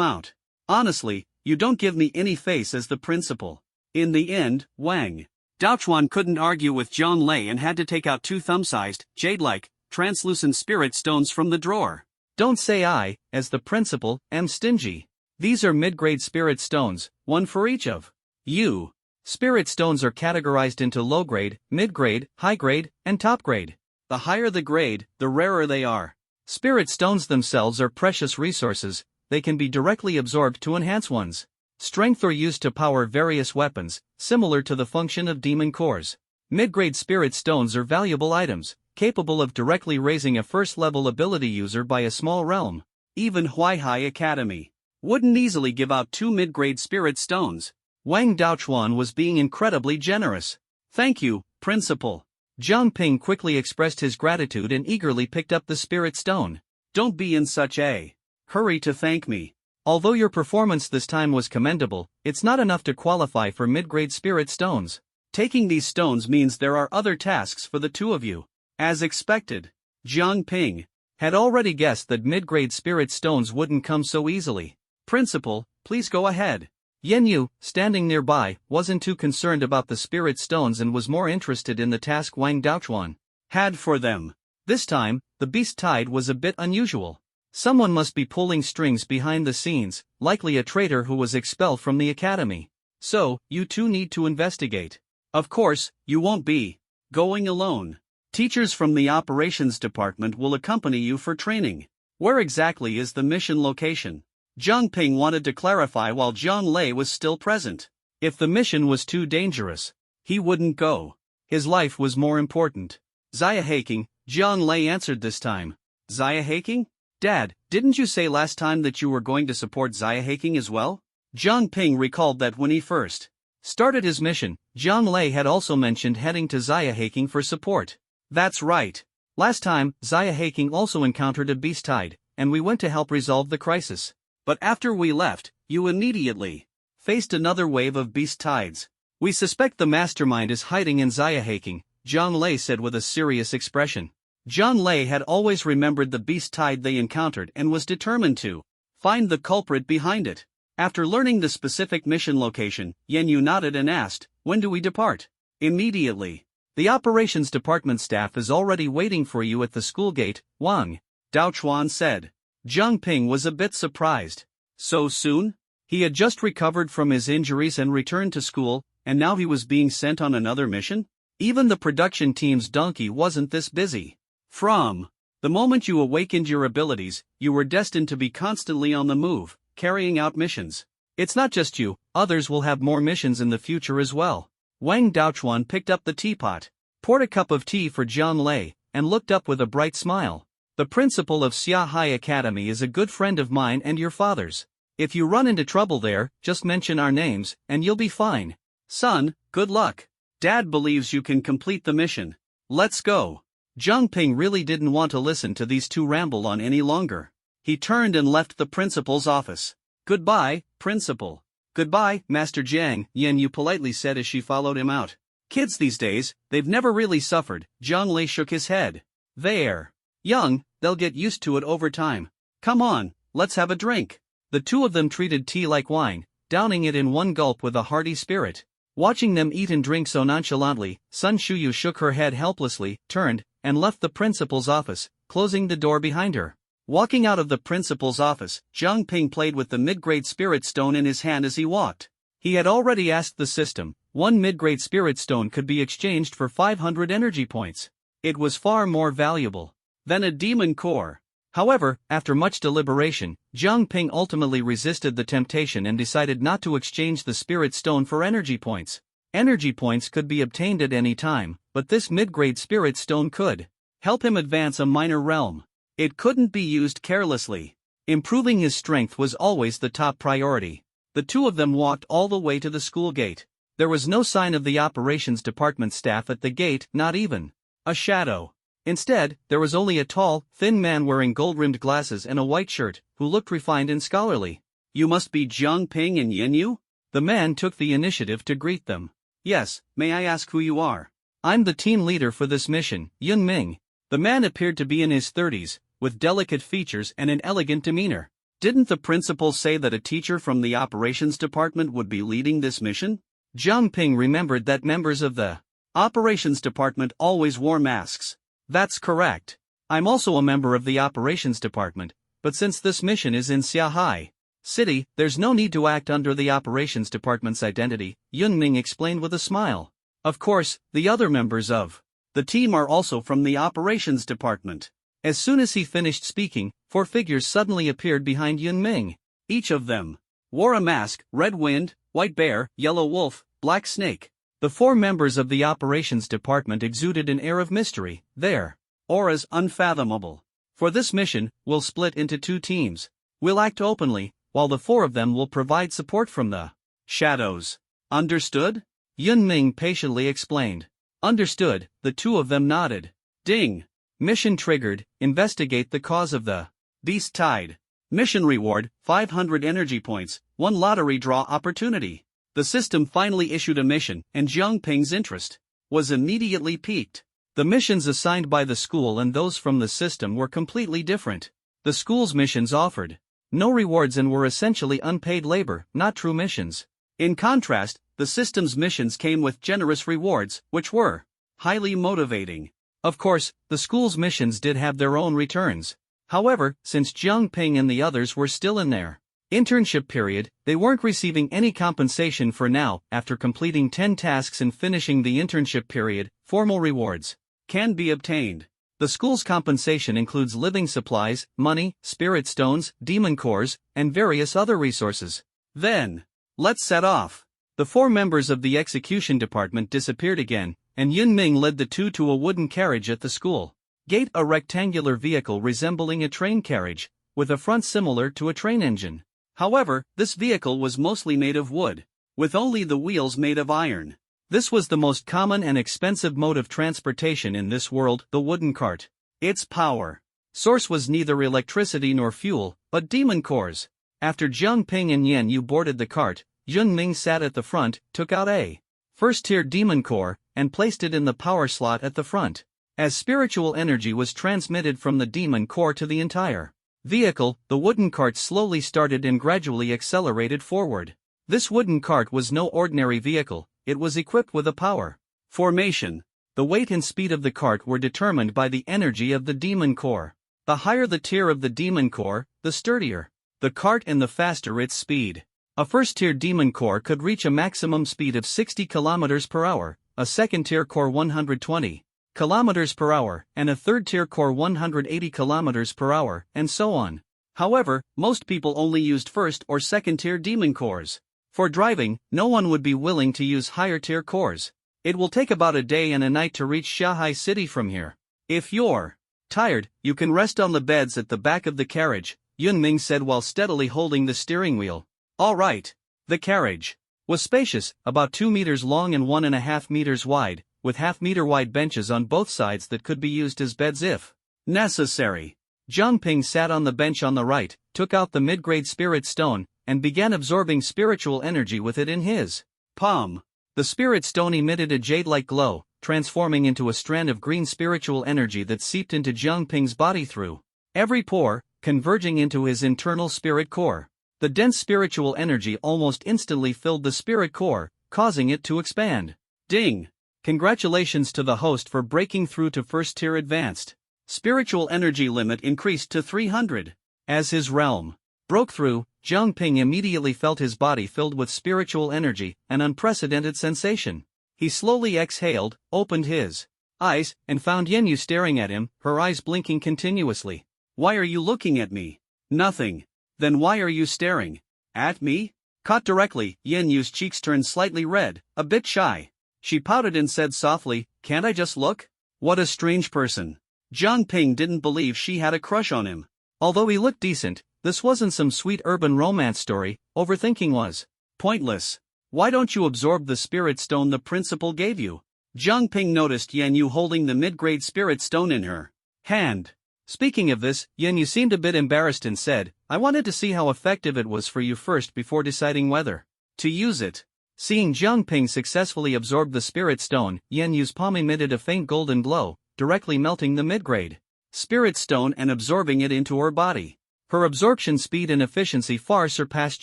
out. Honestly, you don't give me any face as the principal. In the end, Wang Daochuan couldn't argue with Jiang Lei and had to take out 2 thumb-sized, jade-like, translucent spirit stones from the drawer. Don't say I, as the principal, am stingy. These are mid-grade spirit stones, 1 for each of you. Spirit stones are categorized into low-grade, mid-grade, high-grade, and top-grade. The higher the grade, the rarer they are. Spirit stones themselves are precious resources, they can be directly absorbed to enhance one's strength or used to power various weapons, similar to the function of demon cores. Mid-grade spirit stones are valuable items, capable of directly raising a first-level ability user by a small realm. Even Huaihai Academy wouldn't easily give out 2 mid-grade spirit stones. Wang Daochuan was being incredibly generous. Thank you, Principal. Zhang Ping quickly expressed his gratitude and eagerly picked up the spirit stone. Don't be in such a hurry to thank me. Although your performance this time was commendable, it's not enough to qualify for mid-grade spirit stones. Taking these stones means there are other tasks for the two of you. As expected, Zhang Ping had already guessed that mid-grade spirit stones wouldn't come so easily. Principal, please go ahead. Yen Yu, standing nearby, wasn't too concerned about the spirit stones and was more interested in the task Wang Daochuan had for them. This time, the beast tide was a bit unusual. Someone must be pulling strings behind the scenes, likely a traitor who was expelled from the academy. So, you two need to investigate. Of course, you won't be going alone. Teachers from the operations department will accompany you for training. Where exactly is the mission location? Zhang Ping wanted to clarify while Zhang Lei was still present. If the mission was too dangerous, he wouldn't go. His life was more important. Xia Haking, Zhang Lei answered this time. Xia Haking? Dad, didn't you say last time that you were going to support Xia Haking as well? Zhang Ping recalled that when he first started his mission, Zhang Lei had also mentioned heading to Xia Haking for support. That's right. Last time, Xia Haking also encountered a beast tide, and we went to help resolve the crisis. But after we left, you immediately faced another wave of beast tides. We suspect the mastermind is hiding in Xia Haking, Zhang Lei said with a serious expression. Zhang Lei had always remembered the beast tide they encountered and was determined to find the culprit behind it. After learning the specific mission location, Yen Yu nodded and asked, "When do we depart?" Immediately. The operations department staff is already waiting for you at the school gate, Wang Daochuan said. Zhang Ping was a bit surprised. So soon? He had just recovered from his injuries and returned to school, and now he was being sent on another mission? Even the production team's donkey wasn't this busy. From the moment you awakened your abilities, you were destined to be constantly on the move, carrying out missions. It's not just you, others will have more missions in the future as well. Wang Daochuan picked up the teapot, poured a cup of tea for Zhang Lei, and looked up with a bright smile. The principal of Xiahai Academy is a good friend of mine and your father's. If you run into trouble there, just mention our names, and you'll be fine. Son, good luck. Dad believes you can complete the mission. Let's go. Zhang Ping really didn't want to listen to these two ramble on any longer. He turned and left the principal's office. Goodbye, principal. Goodbye, Master Jiang, Yen Yu politely said as she followed him out. Kids these days, they've never really suffered. Zhang Lei shook his head. They're young, they'll get used to it over time. Come on, let's have a drink. The two of them treated tea like wine, downing it in one gulp with a hearty spirit. Watching them eat and drink so nonchalantly, Sun Shuyu shook her head helplessly, turned, and left the principal's office, closing the door behind her. Walking out of the principal's office, Zhang Ping played with the mid-grade spirit stone in his hand as he walked. He had already asked the system, one mid-grade spirit stone could be exchanged for 500 energy points. It was far more valuable than a demon core. However, after much deliberation, Zhang Ping ultimately resisted the temptation and decided not to exchange the spirit stone for energy points. Energy points could be obtained at any time, but this mid-grade spirit stone could help him advance a minor realm. It couldn't be used carelessly. Improving his strength was always the top priority. The two of them walked all the way to the school gate. There was no sign of the operations department staff at the gate, not even a shadow. Instead, there was only a tall, thin man wearing gold-rimmed glasses and a white shirt, who looked refined and scholarly. You must be Zhang Ping and Yen Yu? The man took the initiative to greet them. Yes, may I ask who you are? I'm the team leader for this mission, Yun Ming. The man appeared to be in his 30s, with delicate features and an elegant demeanor. Didn't the principal say that a teacher from the operations department would be leading this mission? Zhang Ping remembered that members of the operations department always wore masks. That's correct. I'm also a member of the operations department, but since this mission is in Xiahai City, there's no need to act under the operations department's identity, Yun Ming explained with a smile. Of course, the other members of The team are also from the operations department. As soon as he finished speaking, 4 figures suddenly appeared behind Yun Ming. Each of them wore a mask: Red Wind, White Bear, Yellow Wolf, Black Snake. The 4 members of the operations department exuded an air of mystery, their auras unfathomable. For this mission, we'll split into 2 teams. We'll act openly, while the 4 of them will provide support from the shadows. Understood? Yun Ming patiently explained. Understood, the 2 of them nodded. Ding! Mission triggered, investigate the cause of the Beast Tide. Mission reward, 500 energy points, 1 lottery draw opportunity. The system finally issued a mission, and Jiang Ping's interest was immediately piqued. The missions assigned by the school and those from the system were completely different. The school's missions offered no rewards and were essentially unpaid labor, not true missions. In contrast, the system's missions came with generous rewards, which were highly motivating. Of course, the school's missions did have their own returns. However, since Jiang Ping and the others were still in their internship period, they weren't receiving any compensation for now. After completing 10 tasks and finishing the internship period, formal rewards can be obtained. The school's compensation includes living supplies, money, spirit stones, demon cores, and various other resources. Then, let's set off. The 4 members of the execution department disappeared again, and Yun Ming led the 2 to a wooden carriage at the school gate, a rectangular vehicle resembling a train carriage, with a front similar to a train engine. However, this vehicle was mostly made of wood, with only the wheels made of iron. This was the most common and expensive mode of transportation in this world, the wooden cart. Its power source was neither electricity nor fuel, but demon cores. After Jiang Ping and Yan Yu boarded the cart, Yun Ming sat at the front, took out a first-tier demon core, and placed it in the power slot at the front. As spiritual energy was transmitted from the demon core to the entire vehicle, the wooden cart slowly started and gradually accelerated forward. This wooden cart was no ordinary vehicle, it was equipped with a power formation. The weight and speed of the cart were determined by the energy of the demon core. The higher the tier of the demon core, the sturdier the cart and the faster its speed. A first-tier demon core could reach a maximum speed of 60 km per hour, a second-tier core 120 km per hour, and a third-tier core 180 km per hour, and so on. However, most people only used first or second-tier demon cores. For driving, no one would be willing to use higher-tier cores. It will take about a day and a night to reach Shanghai City from here. If you're tired, you can rest on the beds at the back of the carriage, Yun Ming said while steadily holding the steering wheel. All right. The carriage was spacious, about 2 meters long and 1.5 meters wide, with half-meter wide benches on both sides that could be used as beds if necessary. Jiang Ping sat on the bench on the right, took out the mid-grade spirit stone, and began absorbing spiritual energy with it in his palm. The spirit stone emitted a jade-like glow, transforming into a strand of green spiritual energy that seeped into Jiang Ping's body through every pore, converging into his internal spirit core. The dense spiritual energy almost instantly filled the spirit core, causing it to expand. Ding! Congratulations to the host for breaking through to first tier advanced. Spiritual energy limit increased to 300. As his realm broke through, Jiang Ping immediately felt his body filled with spiritual energy, an unprecedented sensation. He slowly exhaled, opened his eyes, and found Yan Yu staring at him, her eyes blinking continuously. Why are you looking at me? Nothing. Then why are you staring at me? Caught directly, Yan Yu's cheeks turned slightly red, a bit shy. She pouted and said softly, "Can't I just look?" What a strange person. Jiang Ping didn't believe she had a crush on him. Although he looked decent, this wasn't some sweet urban romance story. Overthinking was pointless. Why don't you absorb the spirit stone the principal gave you? Jiang Ping noticed Yan Yu holding the mid-grade spirit stone in her hand. Speaking of this, Yan Yu seemed a bit embarrassed and said, "I wanted to see how effective it was for you first before deciding whether to use it." Seeing Jiang Ping successfully absorb the spirit stone, Yan Yu's palm emitted a faint golden glow, directly melting the mid-grade spirit stone and absorbing it into her body. Her absorption speed and efficiency far surpassed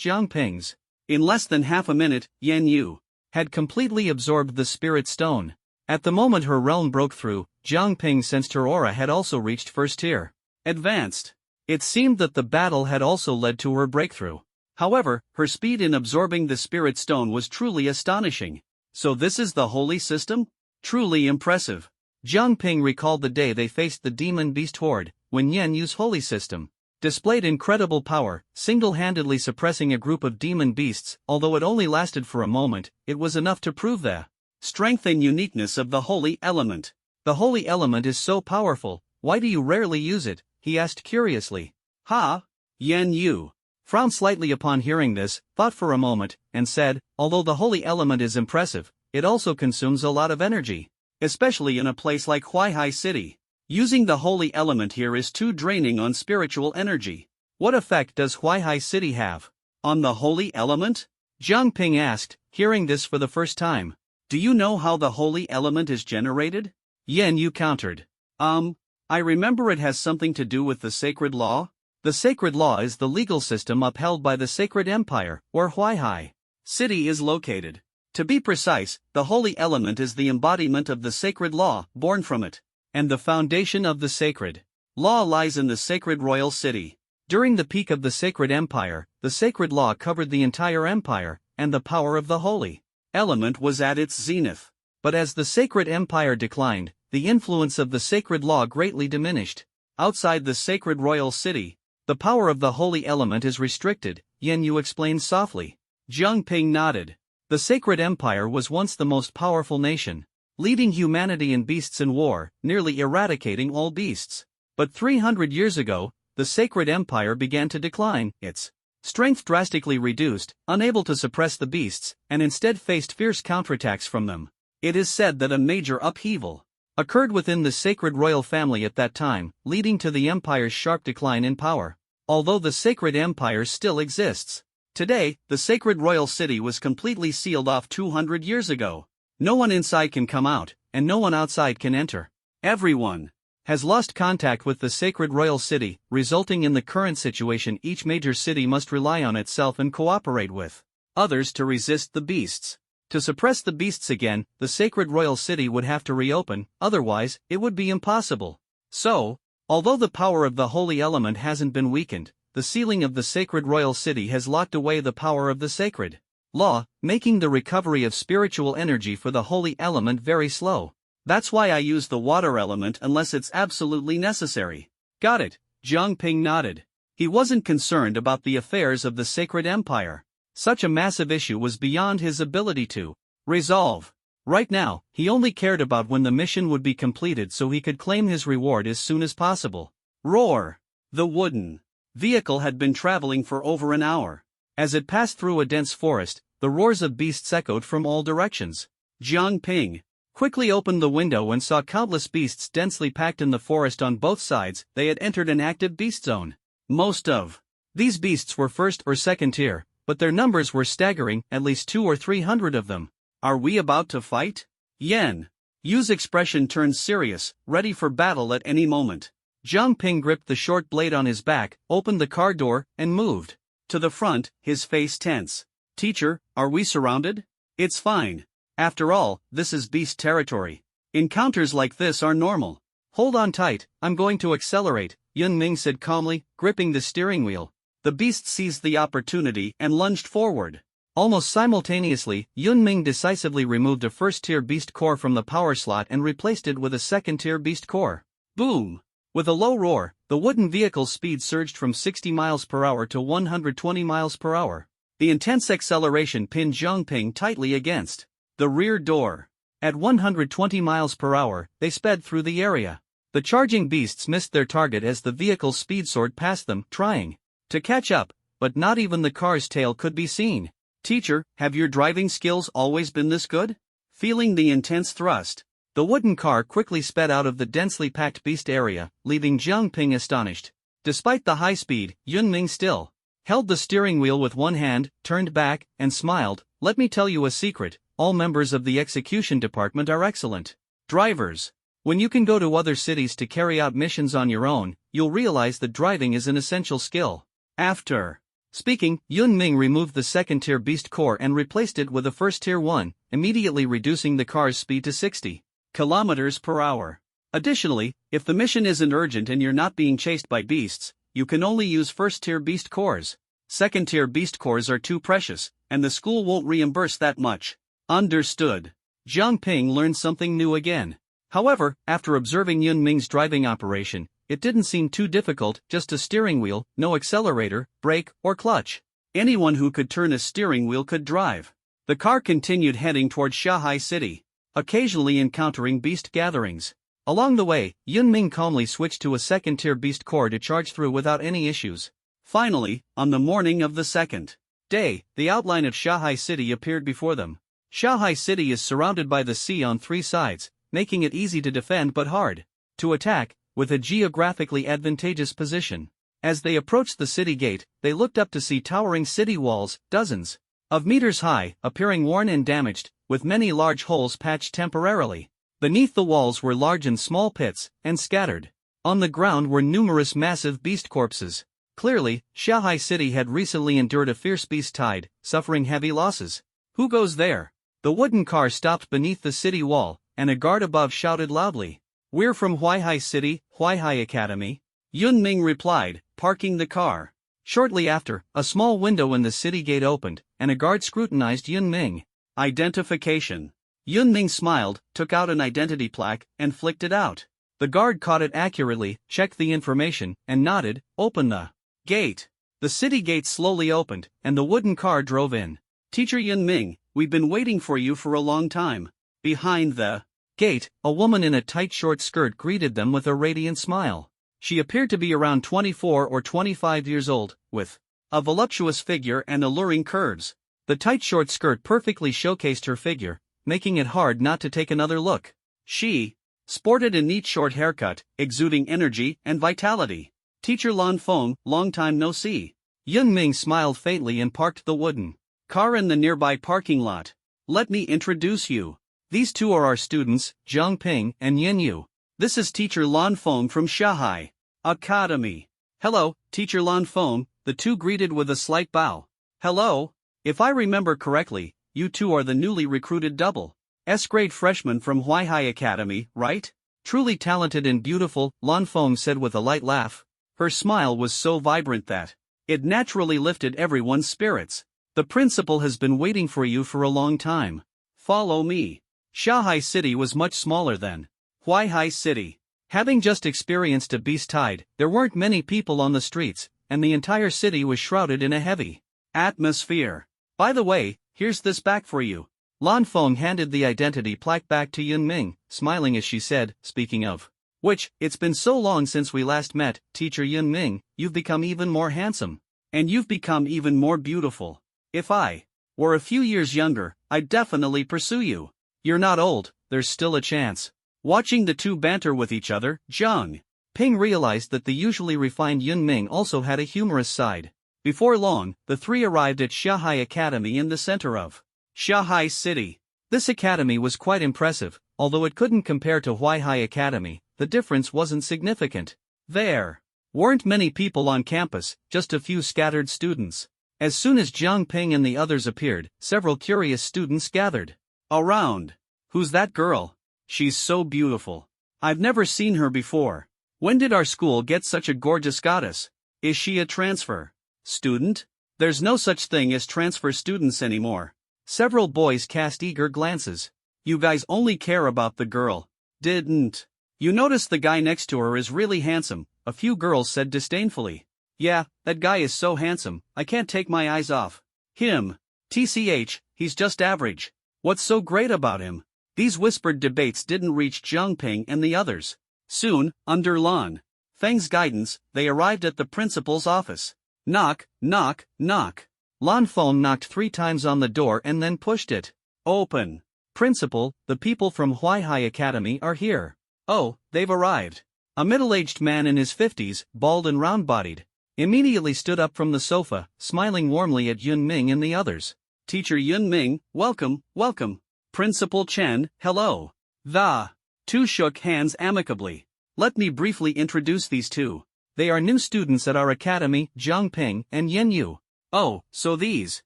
Jiang Ping's. In less than half a minute, Yan Yu had completely absorbed the spirit stone. At the moment her realm broke through, Jiang Ping sensed her aura had also reached first tier advanced. It seemed that the battle had also led to her breakthrough. However, her speed in absorbing the spirit stone was truly astonishing. So this is the holy system? Truly impressive. Jiang Ping recalled the day they faced the demon beast horde, when Yan Yu's holy system displayed incredible power, single-handedly suppressing a group of demon beasts. Although it only lasted for a moment, it was enough to prove the strength and uniqueness of the holy element. The holy element is so powerful, why do you rarely use it? He asked curiously. Ha! Yan Yu frowned slightly upon hearing this, thought for a moment, and said, although the holy element is impressive, it also consumes a lot of energy. Especially in a place like Huaihai City. Using the holy element here is too draining on spiritual energy. What effect does Huaihai City have on the holy element? Jiang Ping asked, hearing this for the first time. Do you know how the holy element is generated? Yan Yu countered. I remember it has something to do with the sacred law. The sacred law is the legal system upheld by the sacred empire, where Huaihai City is located. To be precise, the holy element is the embodiment of the sacred law, born from it. And the foundation of the sacred law lies in the sacred royal city. During the peak of the sacred empire, the sacred law covered the entire empire, and the power of the holy element was at its zenith. But as the sacred empire declined, the influence of the sacred law greatly diminished. Outside the sacred royal city, the power of the holy element is restricted, Yan Yu explained softly. Jiang Ping nodded. The sacred empire was once the most powerful nation, leading humanity and beasts in war, nearly eradicating all beasts. But 300 years ago, the sacred empire began to decline, its strength drastically reduced, unable to suppress the beasts, and instead faced fierce counterattacks from them. It is said that a major upheaval occurred within the sacred royal family at that time, leading to the empire's sharp decline in power. Although the sacred empire still exists today, the sacred royal city was completely sealed off 200 years ago. No one inside can come out, and no one outside can enter. Everyone has lost contact with the sacred royal city, resulting in the current situation. Each major city must rely on itself and cooperate with others to resist the beasts. To suppress the beasts again, the sacred royal city would have to reopen, otherwise, it would be impossible. So, although the power of the holy element hasn't been weakened, the sealing of the sacred royal city has locked away the power of the sacred law, making the recovery of spiritual energy for the holy element very slow. That's why I use the water element unless it's absolutely necessary. Got it, Jiang Ping nodded. He wasn't concerned about the affairs of the sacred empire. Such a massive issue was beyond his ability to resolve. Right now, he only cared about when the mission would be completed so he could claim his reward as soon as possible. Roar! The wooden vehicle had been traveling for over an hour. As it passed through a dense forest, the roars of beasts echoed from all directions. Jiang Ping quickly opened the window and saw countless beasts densely packed in the forest on both sides. They had entered an active beast zone. Most of these beasts were first or second tier, but their numbers were staggering, at least 200 or 300 of them. Are we about to fight? Yan Yu's expression turned serious, ready for battle at any moment. Jiang Ping gripped the short blade on his back, opened the car door, and moved to the front, his face tense. Teacher, are we surrounded? It's fine. After all, this is beast territory. Encounters like this are normal. Hold on tight, I'm going to accelerate, Yun Ming said calmly, gripping the steering wheel. The beast seized the opportunity and lunged forward. Almost simultaneously, Yun Ming decisively removed a first-tier beast core from the power slot and replaced it with a second-tier beast core. Boom! With a low roar, the wooden vehicle's speed surged from 60 miles per hour to 120 miles per hour. The intense acceleration pinned Jiang Ping tightly against the rear door. At 120 miles per hour, they sped through the area. The charging beasts missed their target as the vehicle's speed soared past them, trying to catch up, but not even the car's tail could be seen. Teacher, have your driving skills always been this good? Feeling the intense thrust, the wooden car quickly sped out of the densely packed beast area, leaving Jiang Ping astonished. Despite the high speed, Yun Ming still held the steering wheel with one hand, turned back, and smiled. Let me tell you a secret, all members of the execution department are excellent drivers. When you can go to other cities to carry out missions on your own, you'll realize that driving is an essential skill. After speaking, Yun Ming removed the second-tier beast core and replaced it with a first-tier one, immediately reducing the car's speed to 60 kilometers per hour. Additionally, if the mission isn't urgent and you're not being chased by beasts, you can only use first-tier beast cores. Second-tier beast cores are too precious, and the school won't reimburse that much. Understood. Jiang Ping learned something new again. However, after observing Yun Ming's driving operation, it didn't seem too difficult, just a steering wheel, no accelerator, brake, or clutch. Anyone who could turn a steering wheel could drive. The car continued heading toward Shanghai City, occasionally encountering beast gatherings. Along the way, Yun Ming calmly switched to a second-tier beast core to charge through without any issues. Finally, on the morning of the second day, the outline of Shanghai City appeared before them. Shanghai City is surrounded by the sea on three sides, making it easy to defend but hard to attack, with a geographically advantageous position. As they approached the city gate, they looked up to see towering city walls, dozens of meters high, appearing worn and damaged, with many large holes patched temporarily. Beneath the walls were large and small pits, and scattered on the ground were numerous massive beast corpses. Clearly, Shanghai City had recently endured a fierce beast tide, suffering heavy losses. Who goes there? The wooden car stopped beneath the city wall, and a guard above shouted loudly. We're from Huaihai City, Huaihai Academy. Yun Ming replied, parking the car. Shortly after, a small window in the city gate opened, and a guard scrutinized Yun Ming. Identification. Yun Ming smiled, took out an identity plaque, and flicked it out. The guard caught it accurately, checked the information, and nodded. Open the gate. The city gate slowly opened, and the wooden car drove in. Teacher Yun Ming, we've been waiting for you for a long time. Behind the gate, a woman in a tight short skirt greeted them with a radiant smile. She appeared to be around 24 or 25 years old, with a voluptuous figure and alluring curves. The tight short skirt perfectly showcased her figure, making it hard not to take another look. She sported a neat short haircut, exuding energy and vitality. Teacher Lan Feng, long time no see. Yun Ming smiled faintly and parked the wooden car in the nearby parking lot. Let me introduce you. These two are our students, Zhang Ping and Yin Yu. This is Teacher Lan Feng from Shanghai Academy. Hello, Teacher Lan Feng, the two greeted with a slight bow. Hello. If I remember correctly, you two are the newly recruited double S-grade freshmen from Huaihai Academy, right? Truly talented and beautiful, Lan Feng said with a light laugh. Her smile was so vibrant that it naturally lifted everyone's spirits. The principal has been waiting for you for a long time. Follow me. Shanghai City was much smaller than Huaihai City. Having just experienced a beast tide, there weren't many people on the streets, and the entire city was shrouded in a heavy atmosphere. By the way, here's this back for you. Lan Feng handed the identity plaque back to Yun Ming, smiling as she said, speaking of which, it's been so long since we last met, Teacher Yun Ming, you've become even more handsome. And you've become even more beautiful. If I were a few years younger, I'd definitely pursue you. You're not old, there's still a chance. Watching the two banter with each other, Zhang Ping realized that the usually refined Yun Ming also had a humorous side. Before long, the three arrived at Shanghai Academy in the center of Shanghai City. This academy was quite impressive, although it couldn't compare to Huaihai Academy, the difference wasn't significant. There weren't many people on campus, just a few scattered students. As soon as Zhang Ping and the others appeared, several curious students gathered around. Who's that girl? She's so beautiful. I've never seen her before. When did our school get such a gorgeous goddess? Is she a transfer student? There's no such thing as transfer students anymore. Several boys cast eager glances. You guys only care about the girl. Didn't you notice the guy next to her is really handsome? A few girls said disdainfully. Yeah, that guy is so handsome, I can't take my eyes off him. TCH, he's just average. What's so great about him? These whispered debates didn't reach Zhang Ping and the others. Soon, under Lan Feng's guidance, they arrived at the principal's office. Knock, knock, knock. Lan Feng knocked 3 times on the door and then pushed it open. Principal, the people from Huaihai Academy are here. Oh, they've arrived. A middle-aged man in his 50s, bald and round-bodied, immediately stood up from the sofa, smiling warmly at Yun Ming and the others. Teacher Yun Ming, welcome, welcome. Principal Chen, hello. The two shook hands amicably. Let me briefly introduce these two. They are new students at our academy, Zhang Ping and Yin Yu. Oh, so these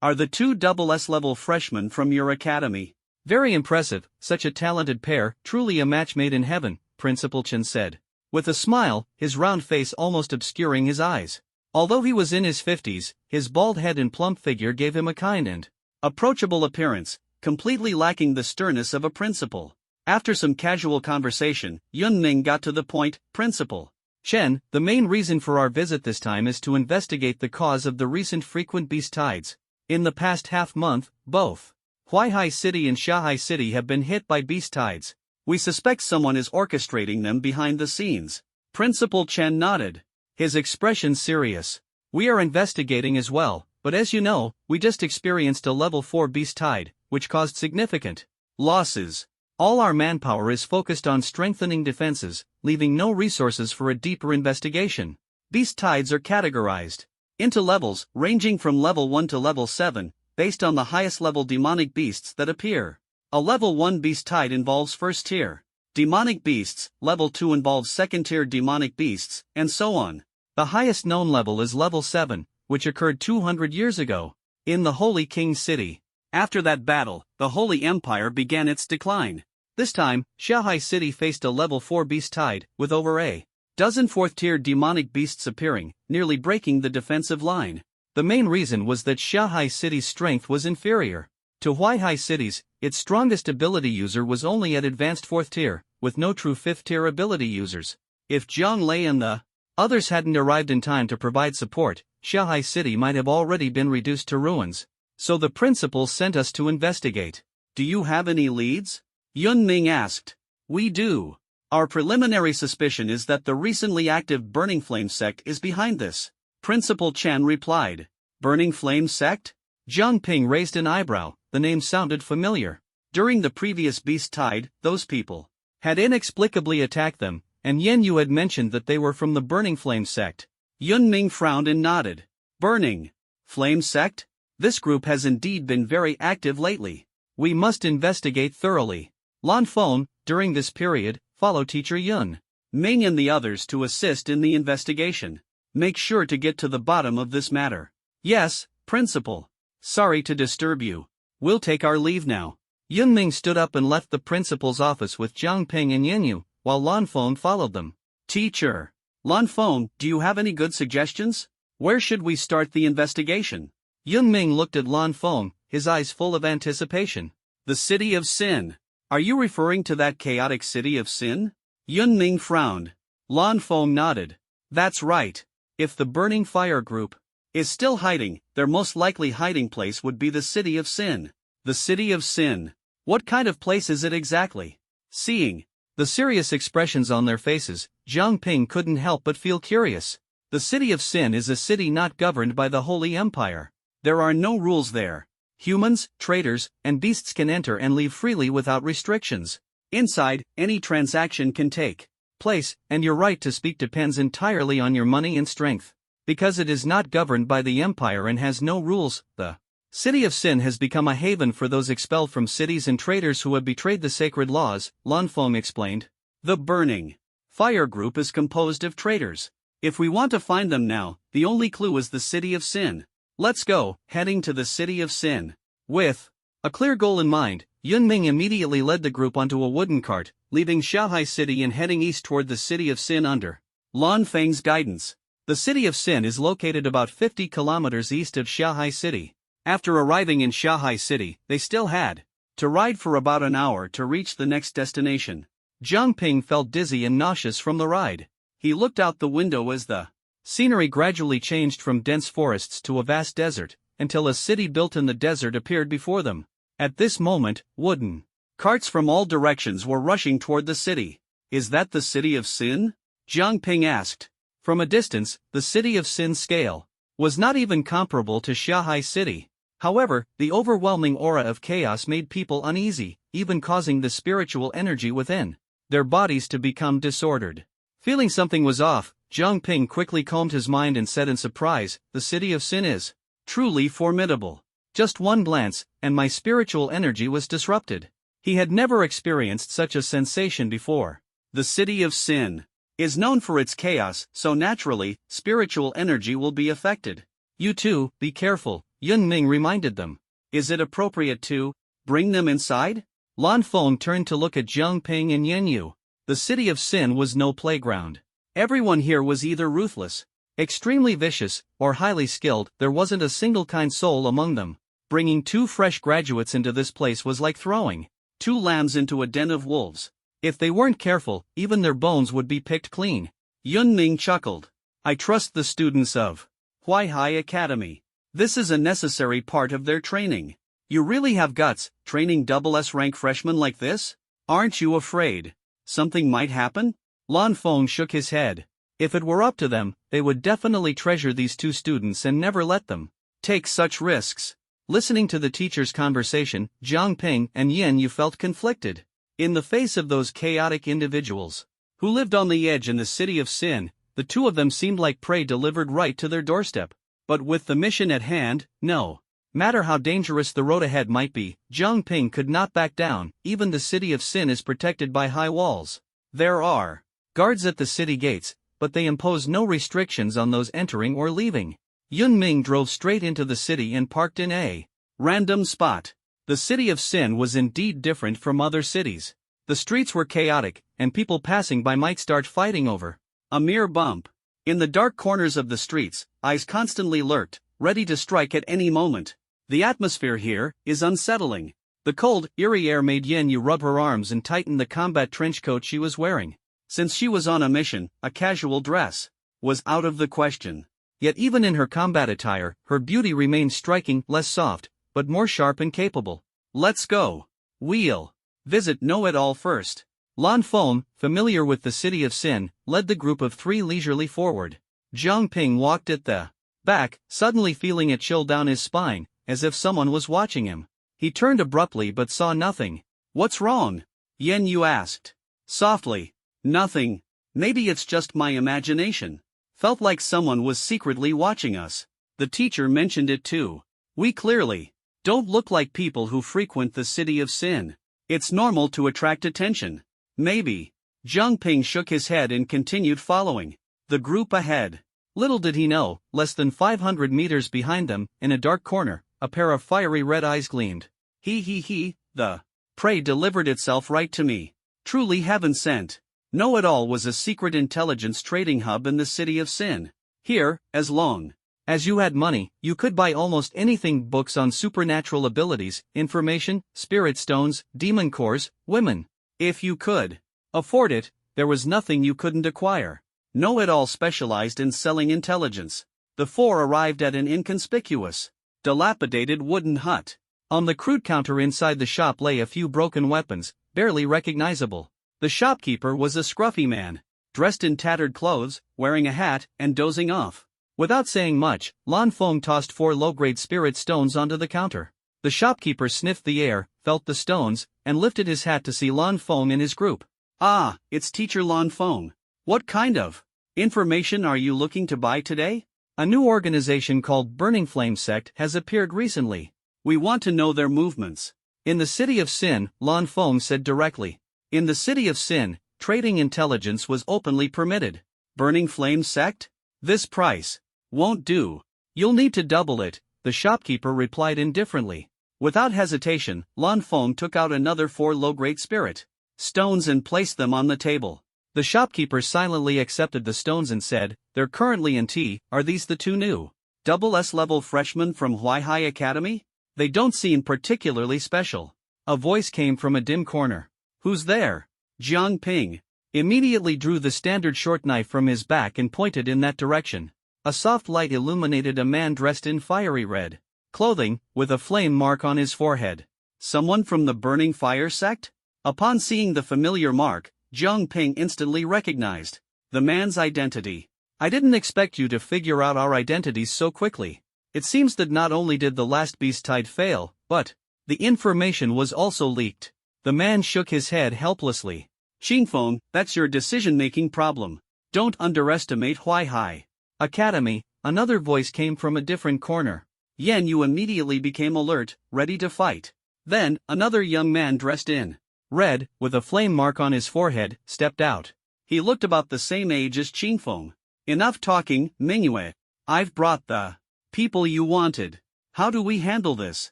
are the two SS-level freshmen from your academy. Very impressive, such a talented pair, truly a match made in heaven, Principal Chen said, with a smile, his round face almost obscuring his eyes. Although he was in his 50s, his bald head and plump figure gave him a kind and approachable appearance, completely lacking the sternness of a principal. After some casual conversation, Yun Ming got to the point. Principal Chen, the main reason for our visit this time is to investigate the cause of the recent frequent beast tides. In the past half-month, both Huaihai City and Shanghai City have been hit by beast tides. We suspect someone is orchestrating them behind the scenes. Principal Chen nodded, his expression serious. We are investigating as well, but as you know, we just experienced a level 4 beast tide, which caused significant losses. All our manpower is focused on strengthening defenses, leaving no resources for a deeper investigation. Beast tides are categorized into levels, ranging from level 1 to level 7, based on the highest level demonic beasts that appear. A level 1 beast tide involves first tier demonic beasts, level 2 involves second tier demonic beasts, and so on. The highest known level is level 7, which occurred 200 years ago, in the Holy King City. After that battle, the Holy Empire began its decline. This time, Shanghai City faced a level 4 beast tide, with over a dozen fourth-tier demonic beasts appearing, nearly breaking the defensive line. The main reason was that Shanghai City's strength was inferior to Huaihai City's. Its strongest ability user was only at advanced 4th tier, with no true 5th tier ability users. If Zhang Lei and the others hadn't arrived in time to provide support, Shanghai City might have already been reduced to ruins. So the principal sent us to investigate. Do you have any leads? Yun Ming asked. We do. Our preliminary suspicion is that the recently active Burning Flame sect is behind this. Principal Chen replied. Burning Flame sect? Zhang Ping raised an eyebrow. The name sounded familiar. During the previous beast tide, those people had inexplicably attacked them, and Yen Yu had mentioned that they were from the Burning Flame sect. Yun Ming frowned and nodded. Burning Flame sect? This group has indeed been very active lately. We must investigate thoroughly. Lan Feng, during this period, follow Teacher Yun Ming and the others to assist in the investigation. Make sure to get to the bottom of this matter. Yes, Principal. Sorry to disturb you. We'll take our leave now. Yun Ming stood up and left the principal's office with Zhang Ping and Yen Yu, while Lan Feng followed them. Teacher Lan Feng, do you have any good suggestions? Where should we start the investigation? Yun Ming looked at Lan Feng, his eyes full of anticipation. The City of Sin. Are you referring to that chaotic City of Sin? Yun Ming frowned. Lan Feng nodded. That's right. If the Burning Fire Group is still hiding, their most likely hiding place would be the City of Sin. The City of Sin. What kind of place is it exactly? Seeing the serious expressions on their faces, Zhang Ping couldn't help but feel curious. The City of Sin is a city not governed by the Holy Empire. There are no rules there. Humans, traders, and beasts can enter and leave freely without restrictions. Inside, any transaction can take place, and your right to speak depends entirely on your money and strength. Because it is not governed by the Empire and has no rules, the City of Sin has become a haven for those expelled from cities and traders who have betrayed the sacred laws, Lan Feng explained. The Burning Fire Group is composed of traders. If we want to find them now, the only clue is the City of Sin. Let's go, heading to the City of Sin. With a clear goal in mind, Yun Ming immediately led the group onto a wooden cart, leaving Shanghai City and heading east toward the City of Sin under Lan Feng's guidance. The City of Sin is located about 50 kilometers east of Shanghai City. After arriving in Shanghai City, they still had to ride for about an hour to reach the next destination. Zhang Ping felt dizzy and nauseous from the ride. He looked out the window as the scenery gradually changed from dense forests to a vast desert, until a city built in the desert appeared before them. At this moment, wooden carts from all directions were rushing toward the city. Is that the City of Sin? Zhang Ping asked. From a distance, the City of Sin's scale was not even comparable to Shanghai City. However, the overwhelming aura of chaos made people uneasy, even causing the spiritual energy within their bodies to become disordered. Feeling something was off, Zhang Ping quickly calmed his mind and said in surprise, the City of Sin is truly formidable. Just one glance, and my spiritual energy was disrupted. He had never experienced such a sensation before. The City of Sin is known for its chaos, so naturally, spiritual energy will be affected. You too, be careful, Yun Ming reminded them. Is it appropriate to bring them inside? Lan Feng turned to look at Zhang Ping and Yen Yu. The City of Sin was no playground. Everyone here was either ruthless, extremely vicious, or highly skilled. There wasn't a single kind soul among them. Bringing two fresh graduates into this place was like throwing 2 lambs into a den of wolves. If they weren't careful, even their bones would be picked clean. Yun Ming chuckled. I trust the students of Huaihai Academy. This is a necessary part of their training. You really have guts, training SS rank freshmen like this? Aren't you afraid something might happen? Lan Feng shook his head. If it were up to them, they would definitely treasure these 2 students and never let them take such risks. Listening to the teacher's conversation, Jiang Ping and Yin Yu felt conflicted. In the face of those chaotic individuals who lived on the edge in the city of sin, the 2 of them seemed like prey delivered right to their doorstep. But with the mission at hand, no matter how dangerous the road ahead might be, Jiang Ping could not back down. Even the city of sin is protected by high walls. There are guards at the city gates, but they impose no restrictions on those entering or leaving. Yun Ming drove straight into the city and parked in a random spot. The city of sin was indeed different from other cities. The streets were chaotic, and people passing by might start fighting over a mere bump. In the dark corners of the streets, eyes constantly lurked, ready to strike at any moment. The atmosphere here is unsettling. The cold, eerie air made Yin Yu rub her arms and tighten the combat trench coat she was wearing. Since she was on a mission, a casual dress was out of the question. Yet even in her combat attire, her beauty remained striking, less soft, but more sharp and capable. Let's go. We'll visit Know-It-All first. Lan Feng, familiar with the city of sin, led the group of 3 leisurely forward. Jiang Ping walked at the back, suddenly feeling a chill down his spine, as if someone was watching him. He turned abruptly but saw nothing. What's wrong? Yen Yu asked. Softly. Nothing. Maybe it's just my imagination. Felt like someone was secretly watching us. The teacher mentioned it too. We clearly don't look like people who frequent the city of sin. It's normal to attract attention. Maybe. Jiang Ping shook his head and continued following the group ahead. Little did he know, less than 500 meters behind them, in a dark corner, a pair of fiery red eyes gleamed. The prey delivered itself right to me. Truly heaven sent. Know-It-All was a secret intelligence trading hub in the city of sin. Here, as long as you had money, you could buy almost anything: books on supernatural abilities, information, spirit stones, demon cores, women. If you could afford it, there was nothing you couldn't acquire. Know-It-All specialized in selling intelligence. The 4 arrived at an inconspicuous, dilapidated wooden hut. On the crude counter inside the shop lay a few broken weapons, barely recognizable. The shopkeeper was a scruffy man, dressed in tattered clothes, wearing a hat, and dozing off. Without saying much, Lan Feng tossed 4 low-grade spirit stones onto the counter. The shopkeeper sniffed the air, felt the stones, and lifted his hat to see Lan Feng and his group. Ah, it's Teacher Lan Feng. What kind of information are you looking to buy today? A new organization called Burning Flame Sect has appeared recently. We want to know their movements. In the city of sin, Lan Feng said directly. In the city of sin, trading intelligence was openly permitted. Burning Flame Sect? This price won't do. You'll need to double it, the shopkeeper replied indifferently. Without hesitation, Lan Feng took out another 4 low-grade spirit stones and placed them on the table. The shopkeeper silently accepted the stones and said, They're currently in T. Are these the 2 new SS level freshmen from Huaihai Academy? They don't seem particularly special. A voice came from a dim corner. Who's there? Jiang Ping immediately drew the standard short knife from his back and pointed in that direction. A soft light illuminated a man dressed in fiery red clothing, with a flame mark on his forehead. Someone from the Burning Fire Sect? Upon seeing the familiar mark, Jiang Ping instantly recognized the man's identity. I didn't expect you to figure out our identities so quickly. It seems that not only did the last beast tide fail, but the information was also leaked. The man shook his head helplessly. Xingfeng, that's your decision-making problem. Don't underestimate Huaihai Academy. Another voice came from a different corner. Yen Yu immediately became alert, ready to fight. Then, another young man dressed in red, with a flame mark on his forehead, stepped out. He looked about the same age as Xingfeng. Enough talking, Mingyue. I've brought the people you wanted. How do we handle this?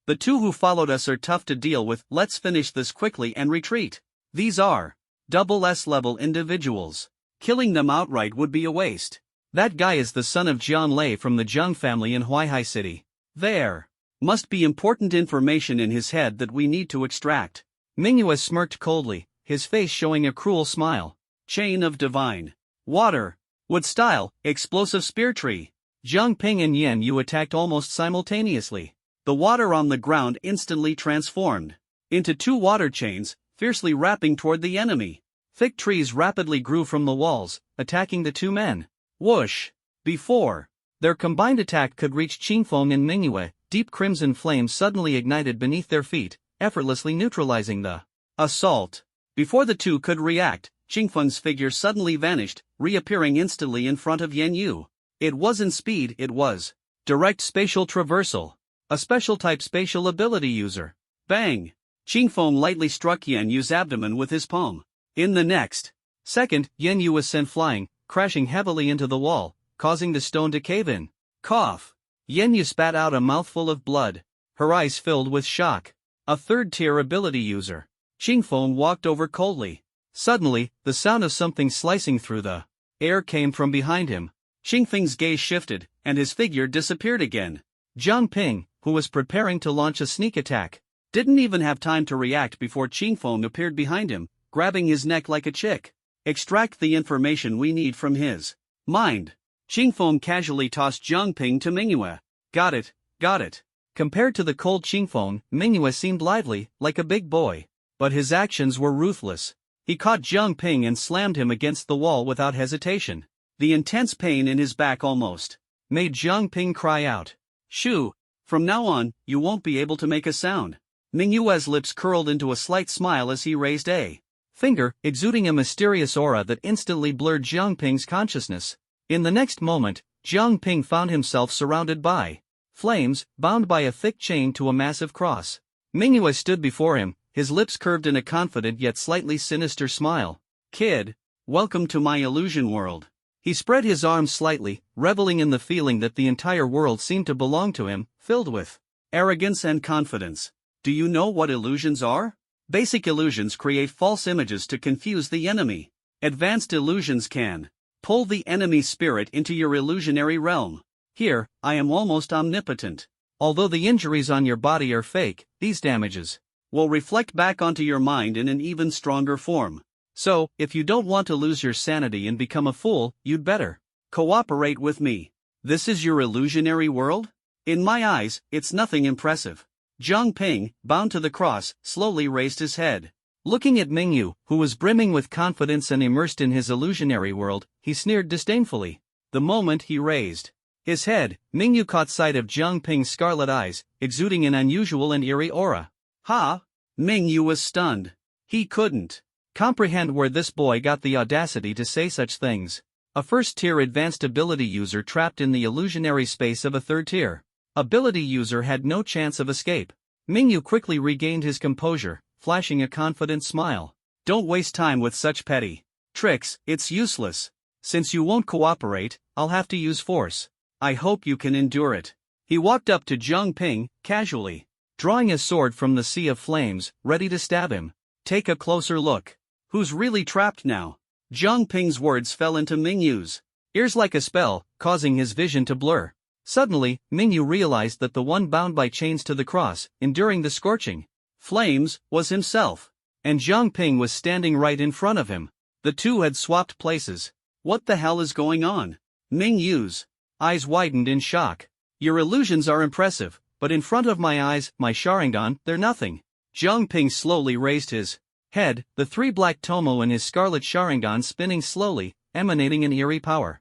The 2 who followed us are tough to deal with. Let's finish this quickly and retreat. These are SS level individuals. Killing them outright would be a waste. That guy is the son of Jian Lei from the Zhang family in Huaihai City. There must be important information in his head that we need to extract. Mingyue smirked coldly, his face showing a cruel smile. Chain of Divine Water. Wood Style, Explosive Spear Tree. Zhang Ping and Yan Yu attacked almost simultaneously. The water on the ground instantly transformed into two water chains, fiercely rapping toward the enemy. Thick trees rapidly grew from the walls, attacking the two men. Whoosh! Before their combined attack could reach Qingfeng and Mingyue, deep crimson flames suddenly ignited beneath their feet, effortlessly neutralizing the assault. Before the two could react, Qingfeng's figure suddenly vanished, reappearing instantly in front of Yan Yu. It wasn't speed, it was direct spatial traversal. A special type spatial ability user. Bang! Qingfeng lightly struck Yan Yu's abdomen with his palm. In the next second, Yan Yu was sent flying, crashing heavily into the wall, causing the stone to cave in. Cough! Yan Yu spat out a mouthful of blood, her eyes filled with shock. A third-tier ability user. Qingfeng walked over coldly. Suddenly, the sound of something slicing through the air came from behind him. Qingfeng's gaze shifted, and his figure disappeared again. Zhang Ping, who was preparing to launch a sneak attack, didn't even have time to react before Qingfeng appeared behind him, grabbing his neck like a chick. Extract the information we need from his mind. Qingfeng casually tossed Zhang Ping to Mingyue. Got it, got it. Compared to the cold Qingfeng, Mingyue seemed lively, like a big boy. But his actions were ruthless. He caught Zhang Ping and slammed him against the wall without hesitation. The intense pain in his back almost made Zhang Ping cry out. Shoo! From now on, you won't be able to make a sound. Mingyue's lips curled into a slight smile as he raised a finger, exuding a mysterious aura that instantly blurred Zhang Ping's consciousness. In the next moment, Zhang Ping found himself surrounded by flames, bound by a thick chain to a massive cross. Mingyue stood before him, his lips curved in a confident yet slightly sinister smile. Kid, welcome to my illusion world. He spread his arms slightly, reveling in the feeling that the entire world seemed to belong to him, filled with arrogance and confidence. Do you know what illusions are? Basic illusions create false images to confuse the enemy. Advanced illusions can pull the enemy's spirit into your illusionary realm. Here, I am almost omnipotent. Although the injuries on your body are fake, these damages will reflect back onto your mind in an even stronger form. So, if you don't want to lose your sanity and become a fool, you'd better cooperate with me. This is your illusionary world? In my eyes, it's nothing impressive. Zhang Ping, bound to the cross, slowly raised his head. Looking at Mingyu, who was brimming with confidence and immersed in his illusionary world, he sneered disdainfully. The moment he raised his head, Mingyu caught sight of Zhang Ping's scarlet eyes, exuding an unusual and eerie aura. Ha! Mingyu was stunned. He couldn't comprehend where this boy got the audacity to say such things. A first-tier advanced ability user trapped in the illusionary space of a third-tier ability user had no chance of escape. Mingyu quickly regained his composure, flashing a confident smile. Don't waste time with such petty tricks, it's useless. Since you won't cooperate, I'll have to use force. I hope you can endure it. He walked up to Zhang Ping, casually, drawing his sword from the sea of flames, ready to stab him. Take a closer look. Who's really trapped now? Zhang Ping's words fell into Mingyu's ears like a spell, causing his vision to blur. Suddenly, Mingyu realized that the one bound by chains to the cross, enduring the scorching flames, was himself. And Zhang Ping was standing right in front of him. The two had swapped places. What the hell is going on? Mingyu's eyes widened in shock. Your illusions are impressive, but in front of my eyes, my Sharingan, they're nothing. Zhang Ping slowly raised his head, the three black tomo in his scarlet Sharingan spinning slowly, emanating an eerie power.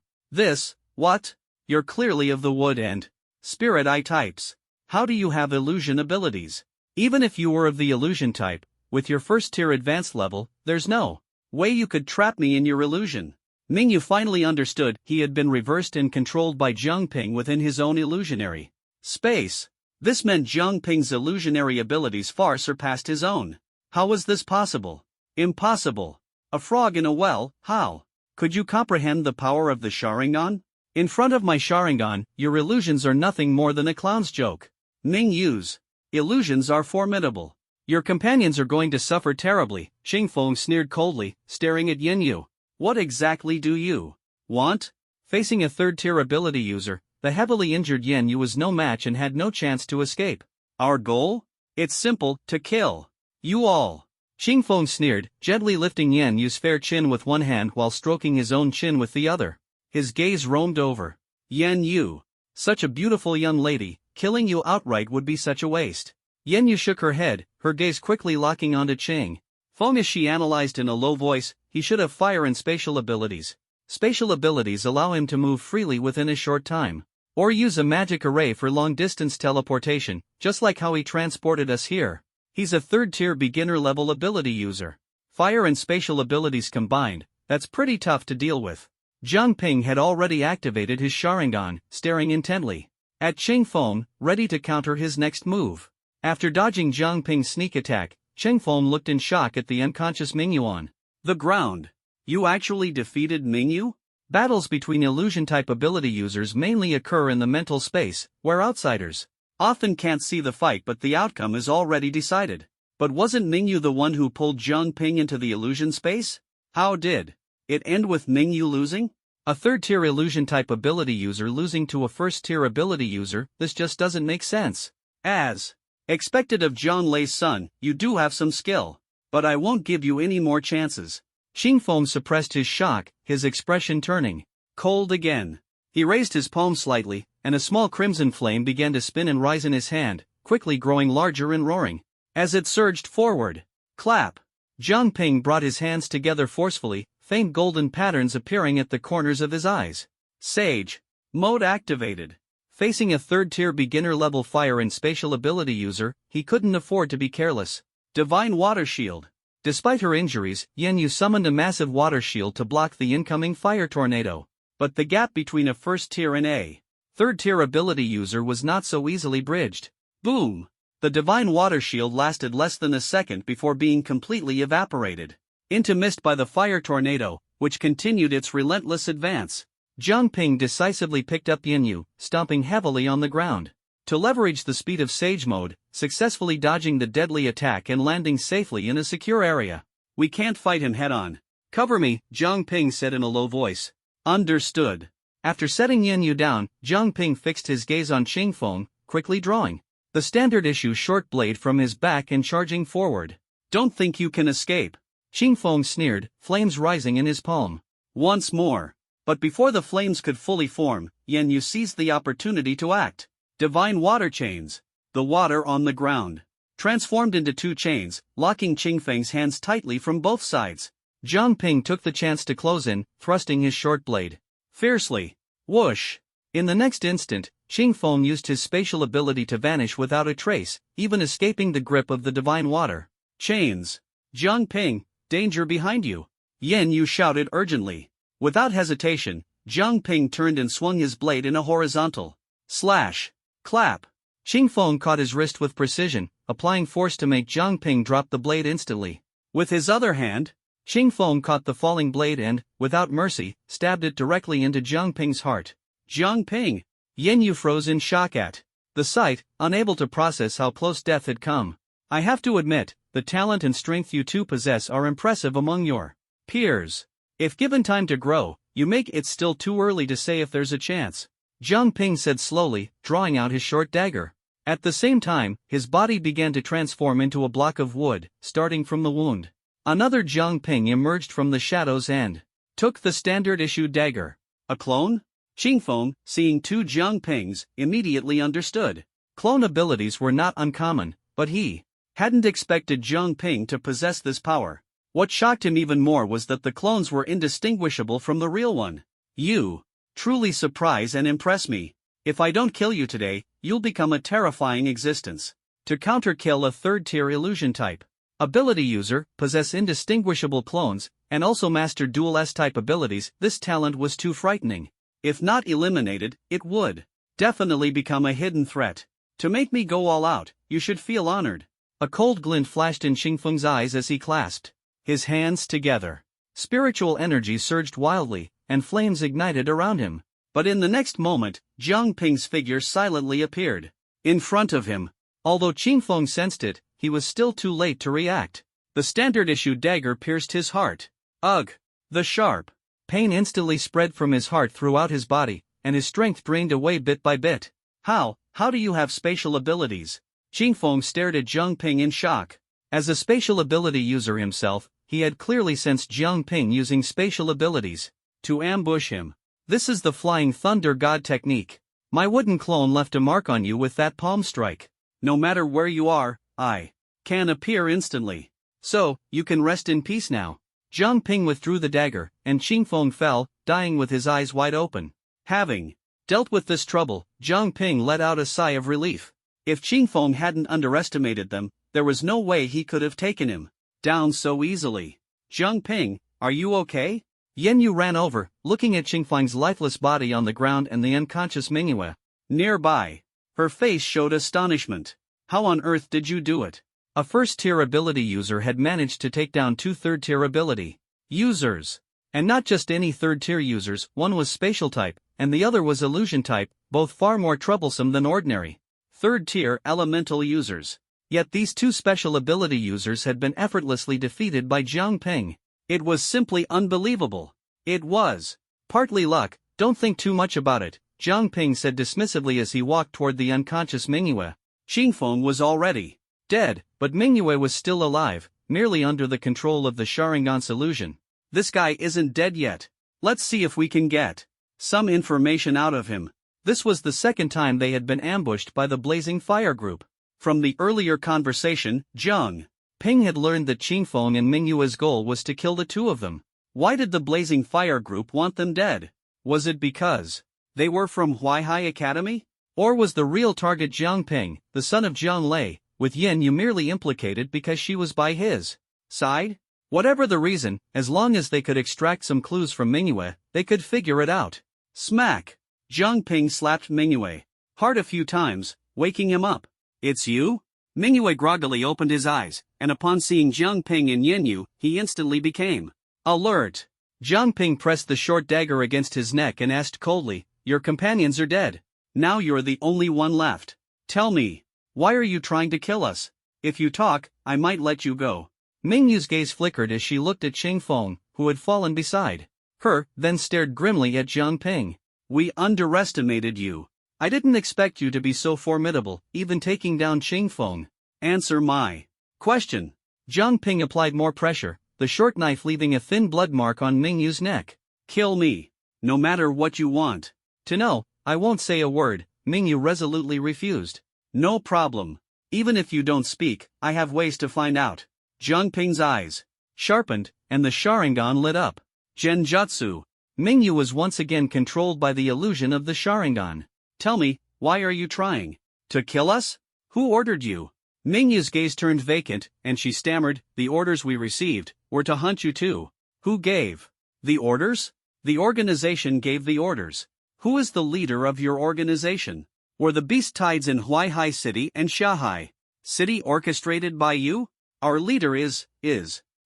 What? You're clearly of the wood and spirit eye types. How do you have illusion abilities? Even if you were of the illusion type, with your first-tier advanced level, there's no way you could trap me in your illusion. Mingyu finally understood he had been reversed and controlled by Zhang Ping within his own illusionary space. This meant Zhang Ping's illusionary abilities far surpassed his own. How was this possible? Impossible. A frog in a well, how? Could you comprehend the power of the Sharingan? In front of my Sharingan, your illusions are nothing more than a clown's joke. Mingyu's illusions are formidable. Your companions are going to suffer terribly, Qingfeng sneered coldly, staring at Yanyu. What exactly do you want? Facing a third-tier ability user, the heavily injured Yanyu was no match and had no chance to escape. Our goal? It's simple, to kill you all. Xingfeng sneered, gently lifting Yan Yu's fair chin with one hand while stroking his own chin with the other. His gaze roamed over. Yan Yu. Such a beautiful young lady, killing you outright would be such a waste. Yan Yu shook her head, her gaze quickly locking onto Ching Feng as she analyzed in a low voice, he should have fire and spatial abilities. Spatial abilities allow him to move freely within a short time. Or use a magic array for long-distance teleportation, just like how he transported us here. He's a third-tier beginner-level ability user. Fire and spatial abilities combined, that's pretty tough to deal with. Jiang Ping had already activated his Sharingan, staring intently at Ching Feng, ready to counter his next move. After dodging Jiang Ping's sneak attack, Ching Feng looked in shock at the unconscious Mingyu on the ground. You actually defeated Mingyu? Battles between illusion-type ability users mainly occur in the mental space, where outsiders often can't see the fight but the outcome is already decided. But wasn't Mingyu the one who pulled Jiang Ping into the illusion space? How did it end with Mingyu losing? A third-tier illusion-type ability user losing to a first-tier ability user, this just doesn't make sense. As expected of Zhang Lei's son, you do have some skill. But I won't give you any more chances. Xingfeng suppressed his shock, his expression turning cold again. He raised his palm slightly, and a small crimson flame began to spin and rise in his hand, quickly growing larger and roaring. As it surged forward, clap! Jiang Ping brought his hands together forcefully, faint golden patterns appearing at the corners of his eyes. Sage mode activated. Facing a third-tier beginner-level fire and spatial ability user, he couldn't afford to be careless. Divine Water Shield. Despite her injuries, Yan Yu summoned a massive water shield to block the incoming fire tornado. But the gap between a first-tier and a third-tier ability user was not so easily bridged. Boom! The Divine Water Shield lasted less than a second before being completely evaporated into mist by the fire tornado, which continued its relentless advance. Jiang Ping decisively picked up Yan Yu, stomping heavily on the ground. To leverage the speed of Sage Mode, successfully dodging the deadly attack and landing safely in a secure area. We can't fight him head-on. Cover me, Jiang Ping said in a low voice. Understood. After setting Yan Yu down, Jiang Ping fixed his gaze on Ching Feng, quickly drawing the standard-issue short blade from his back and charging forward. Don't think you can escape. Ching Feng sneered, flames rising in his palm. Once more. But before the flames could fully form, Yan Yu seized the opportunity to act. Divine Water Chains. The water on the ground transformed into two chains, locking Ching Feng's hands tightly from both sides. Jiang Ping took the chance to close in, thrusting his short blade fiercely. Whoosh! In the next instant, Ching Feng used his spatial ability to vanish without a trace, even escaping the grip of the divine water chains. Jiang Ping, danger behind you! Yan Yu shouted urgently. Without hesitation, Jiang Ping turned and swung his blade in a horizontal slash. Clap! Ching Feng caught his wrist with precision, applying force to make Jiang Ping drop the blade instantly. With his other hand, Ching Feng caught the falling blade and, without mercy, stabbed it directly into Jiang Ping's heart. Jiang Ping! Yan Yu froze in shock at the sight, unable to process how close death had come. I have to admit, the talent and strength you two possess are impressive among your peers. If given time to grow, you make it still too early to say if there's a chance. Jiang Ping said slowly, drawing out his short dagger. At the same time, his body began to transform into a block of wood, starting from the wound. Another Jiang Ping emerged from the shadows and took the standard-issue dagger. A clone? Ching Feng, seeing two Jiang Pings, immediately understood. Clone abilities were not uncommon, but he hadn't expected Jiang Ping to possess this power. What shocked him even more was that the clones were indistinguishable from the real one. You truly surprise and impress me. If I don't kill you today, you'll become a terrifying existence. To counter-kill a third-tier illusion type ability user, possess indistinguishable clones, and also master dual S-type abilities, this talent was too frightening. If not eliminated, it would definitely become a hidden threat. To make me go all out, you should feel honored. A cold glint flashed in Xingfeng's eyes as he clasped his hands together. Spiritual energy surged wildly, and flames ignited around him. But in the next moment, Jiang Ping's figure silently appeared in front of him. Although Ching Feng sensed it, he was still too late to react. The standard-issue dagger pierced his heart. Ugh! The sharp pain instantly spread from his heart throughout his body, and his strength drained away bit by bit. How do you have spatial abilities? Ching Feng stared at Jiang Ping in shock. As a spatial ability user himself, he had clearly sensed Jiang Ping using spatial abilities to ambush him. This is the Flying Thunder God technique. My wooden clone left a mark on you with that palm strike. No matter where you are, I can appear instantly. So, you can rest in peace now. Jiang Ping withdrew the dagger, and Qingfeng fell, dying with his eyes wide open. Having dealt with this trouble, Jiang Ping let out a sigh of relief. If Qingfeng hadn't underestimated them, there was no way he could have taken him down so easily. Jiang Ping, are you okay? Yan Yu ran over, looking at Qingfeng's lifeless body on the ground and the unconscious Mingyue nearby. Her face showed astonishment. How on earth did you do it? A first-tier ability user had managed to take down 2 third-tier ability users. And not just any third-tier users, one was spatial type, and the other was illusion type, both far more troublesome than ordinary third-tier elemental users. Yet these 2 special ability users had been effortlessly defeated by Jiang Ping. It was simply unbelievable. It was partly luck, don't think too much about it, Jiang Ping said dismissively as he walked toward the unconscious Mingyue. Qingfeng was already dead, but Mingyue was still alive, merely under the control of the Sharingan's illusion. This guy isn't dead yet. Let's see if we can get some information out of him. This was the second time they had been ambushed by the Blazing Fire Group. From the earlier conversation, Jiang Ping had learned that Qingfeng and Mingyue's goal was to kill the 2 of them. Why did the Blazing Fire Group want them dead? Was it because they were from Huaihai Academy? Or was the real target Jiang Ping, the son of Jiang Lei, with Yan Yu merely implicated because she was by his side? Whatever the reason, as long as they could extract some clues from Mingyue, they could figure it out. Smack! Jiang Ping slapped Mingyue hard a few times, waking him up. It's you? Mingyue groggily opened his eyes, and upon seeing Jiang Ping and Yan Yu, he instantly became alert. Jiang Ping pressed the short dagger against his neck and asked coldly, "Your companions are dead. Now you're the only one left. Tell me, why are you trying to kill us? If you talk, I might let you go." Mingyu's gaze flickered as she looked at Qingfeng, who had fallen beside her, then stared grimly at Jiang Ping. "We underestimated you. I didn't expect you to be so formidable, even taking down Qingfeng. Answer my question." Jiang Ping applied more pressure, the short knife leaving a thin blood mark on Mingyu's neck. "Kill me. No matter what you want to know, I won't say a word," Mingyu resolutely refused. "No problem. Even if you don't speak, I have ways to find out." Jiang Ping's eyes sharpened, and the Sharingan lit up. Genjutsu. Mingyu was once again controlled by the illusion of the Sharingan. "Tell me, why are you trying to kill us? Who ordered you?" Mingyu's gaze turned vacant, and she stammered, "The orders we received were to hunt you too." "Who gave the orders?" "The organization gave the orders." "Who is the leader of your organization?" "Were the beast tides in Huaihai City and Shahai City orchestrated by you?" "Our leader is.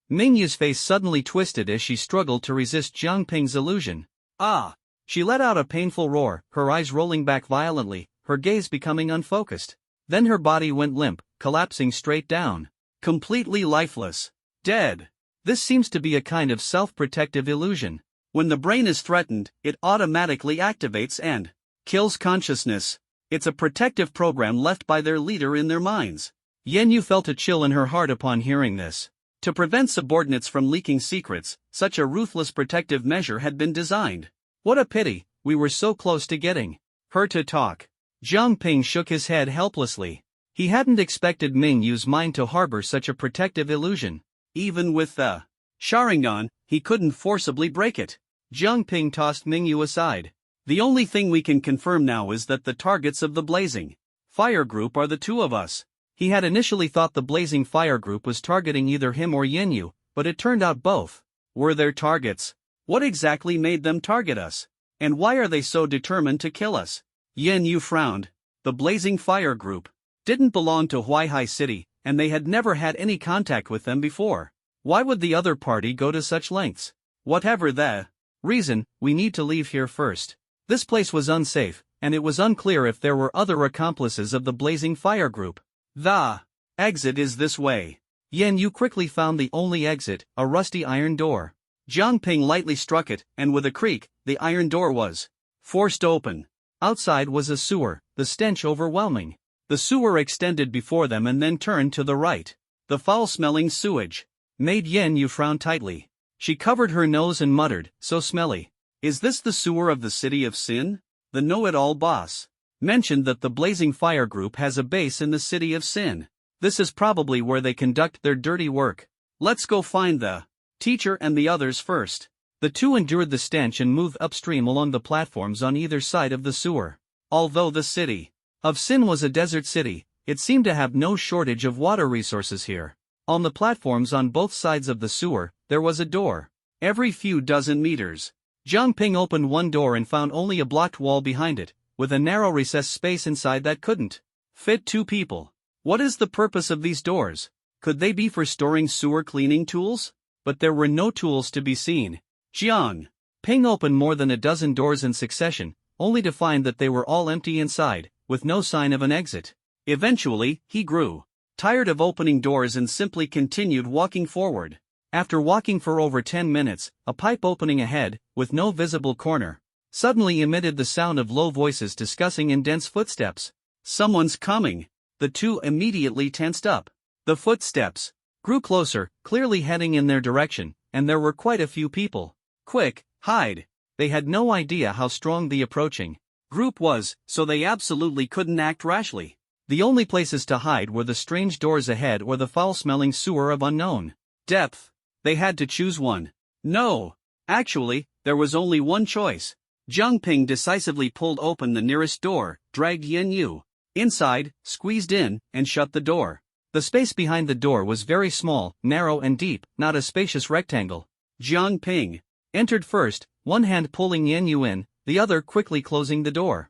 Mingyu's face suddenly twisted as she struggled to resist Jiang Ping's illusion. "Ah!" She let out a painful roar, her eyes rolling back violently, her gaze becoming unfocused. Then her body went limp, collapsing straight down. Completely lifeless. Dead. This seems to be a kind of self-protective illusion. When the brain is threatened, it automatically activates and kills consciousness. It's a protective program left by their leader in their minds. Yan Yu felt a chill in her heart upon hearing this. To prevent subordinates from leaking secrets, such a ruthless protective measure had been designed. What a pity, we were so close to getting her to talk. Jiang Ping shook his head helplessly. He hadn't expected Mingyu's mind to harbor such a protective illusion. Even with the Sharingan, he couldn't forcibly break it. Jiang Ping tossed Mingyu aside. "The only thing we can confirm now is that the targets of the Blazing Fire Group are the 2 of us." He had initially thought the Blazing Fire Group was targeting either him or Yan Yu, but it turned out both were their targets. What exactly made them target us? And why are they so determined to kill us? Yan Yu frowned. The Blazing Fire Group didn't belong to Huaihai City, and they had never had any contact with them before. Why would the other party go to such lengths? Whatever the reason, we need to leave here first. This place was unsafe, and it was unclear if there were other accomplices of the Blazing Fire Group. The exit is this way. Yan Yu quickly found the only exit, a rusty iron door. Jiang Ping lightly struck it, and with a creak, the iron door was forced open. Outside was a sewer, the stench overwhelming. The sewer extended before them and then turned to the right. The foul-smelling sewage made Yen Yu frown tightly. She covered her nose and muttered, "So smelly. Is this the sewer of the city of Sin?" The know-it-all boss mentioned that the Blazing Fire Group has a base in the city of Sin. This is probably where they conduct their dirty work. Let's go find the teacher and the others first. The two endured the stench and moved upstream along the platforms on either side of the sewer. Although the city of Sin was a desert city, it seemed to have no shortage of water resources here. On the platforms on both sides of the sewer, there was a door. Every few dozen meters. Jiang Ping opened one door and found only a blocked wall behind it, with a narrow recessed space inside that couldn't fit two people. What is the purpose of these doors? Could they be for storing sewer cleaning tools? But there were no tools to be seen. Jiang Ping opened more than a dozen doors in succession, only to find that they were all empty inside, with no sign of an exit. Eventually, he grew tired of opening doors and simply continued walking forward. After walking for over 10 minutes, a pipe opening ahead, with no visible corner, suddenly emitted the sound of low voices discussing in dense footsteps. Someone's coming. The two immediately tensed up. The footsteps grew closer, clearly heading in their direction, and there were quite a few people. Quick, hide! They had no idea how strong the approaching group was, so they absolutely couldn't act rashly. The only places to hide were the strange doors ahead or the foul-smelling sewer of unknown depth. They had to choose one. No! Actually, there was only one choice. Jiang Ping decisively pulled open the nearest door, dragged Yen Yu inside, squeezed in, and shut the door. The space behind the door was very small, narrow and deep, not a spacious rectangle. Jiang Ping entered first, one hand pulling Yen Yu in, the other quickly closing the door.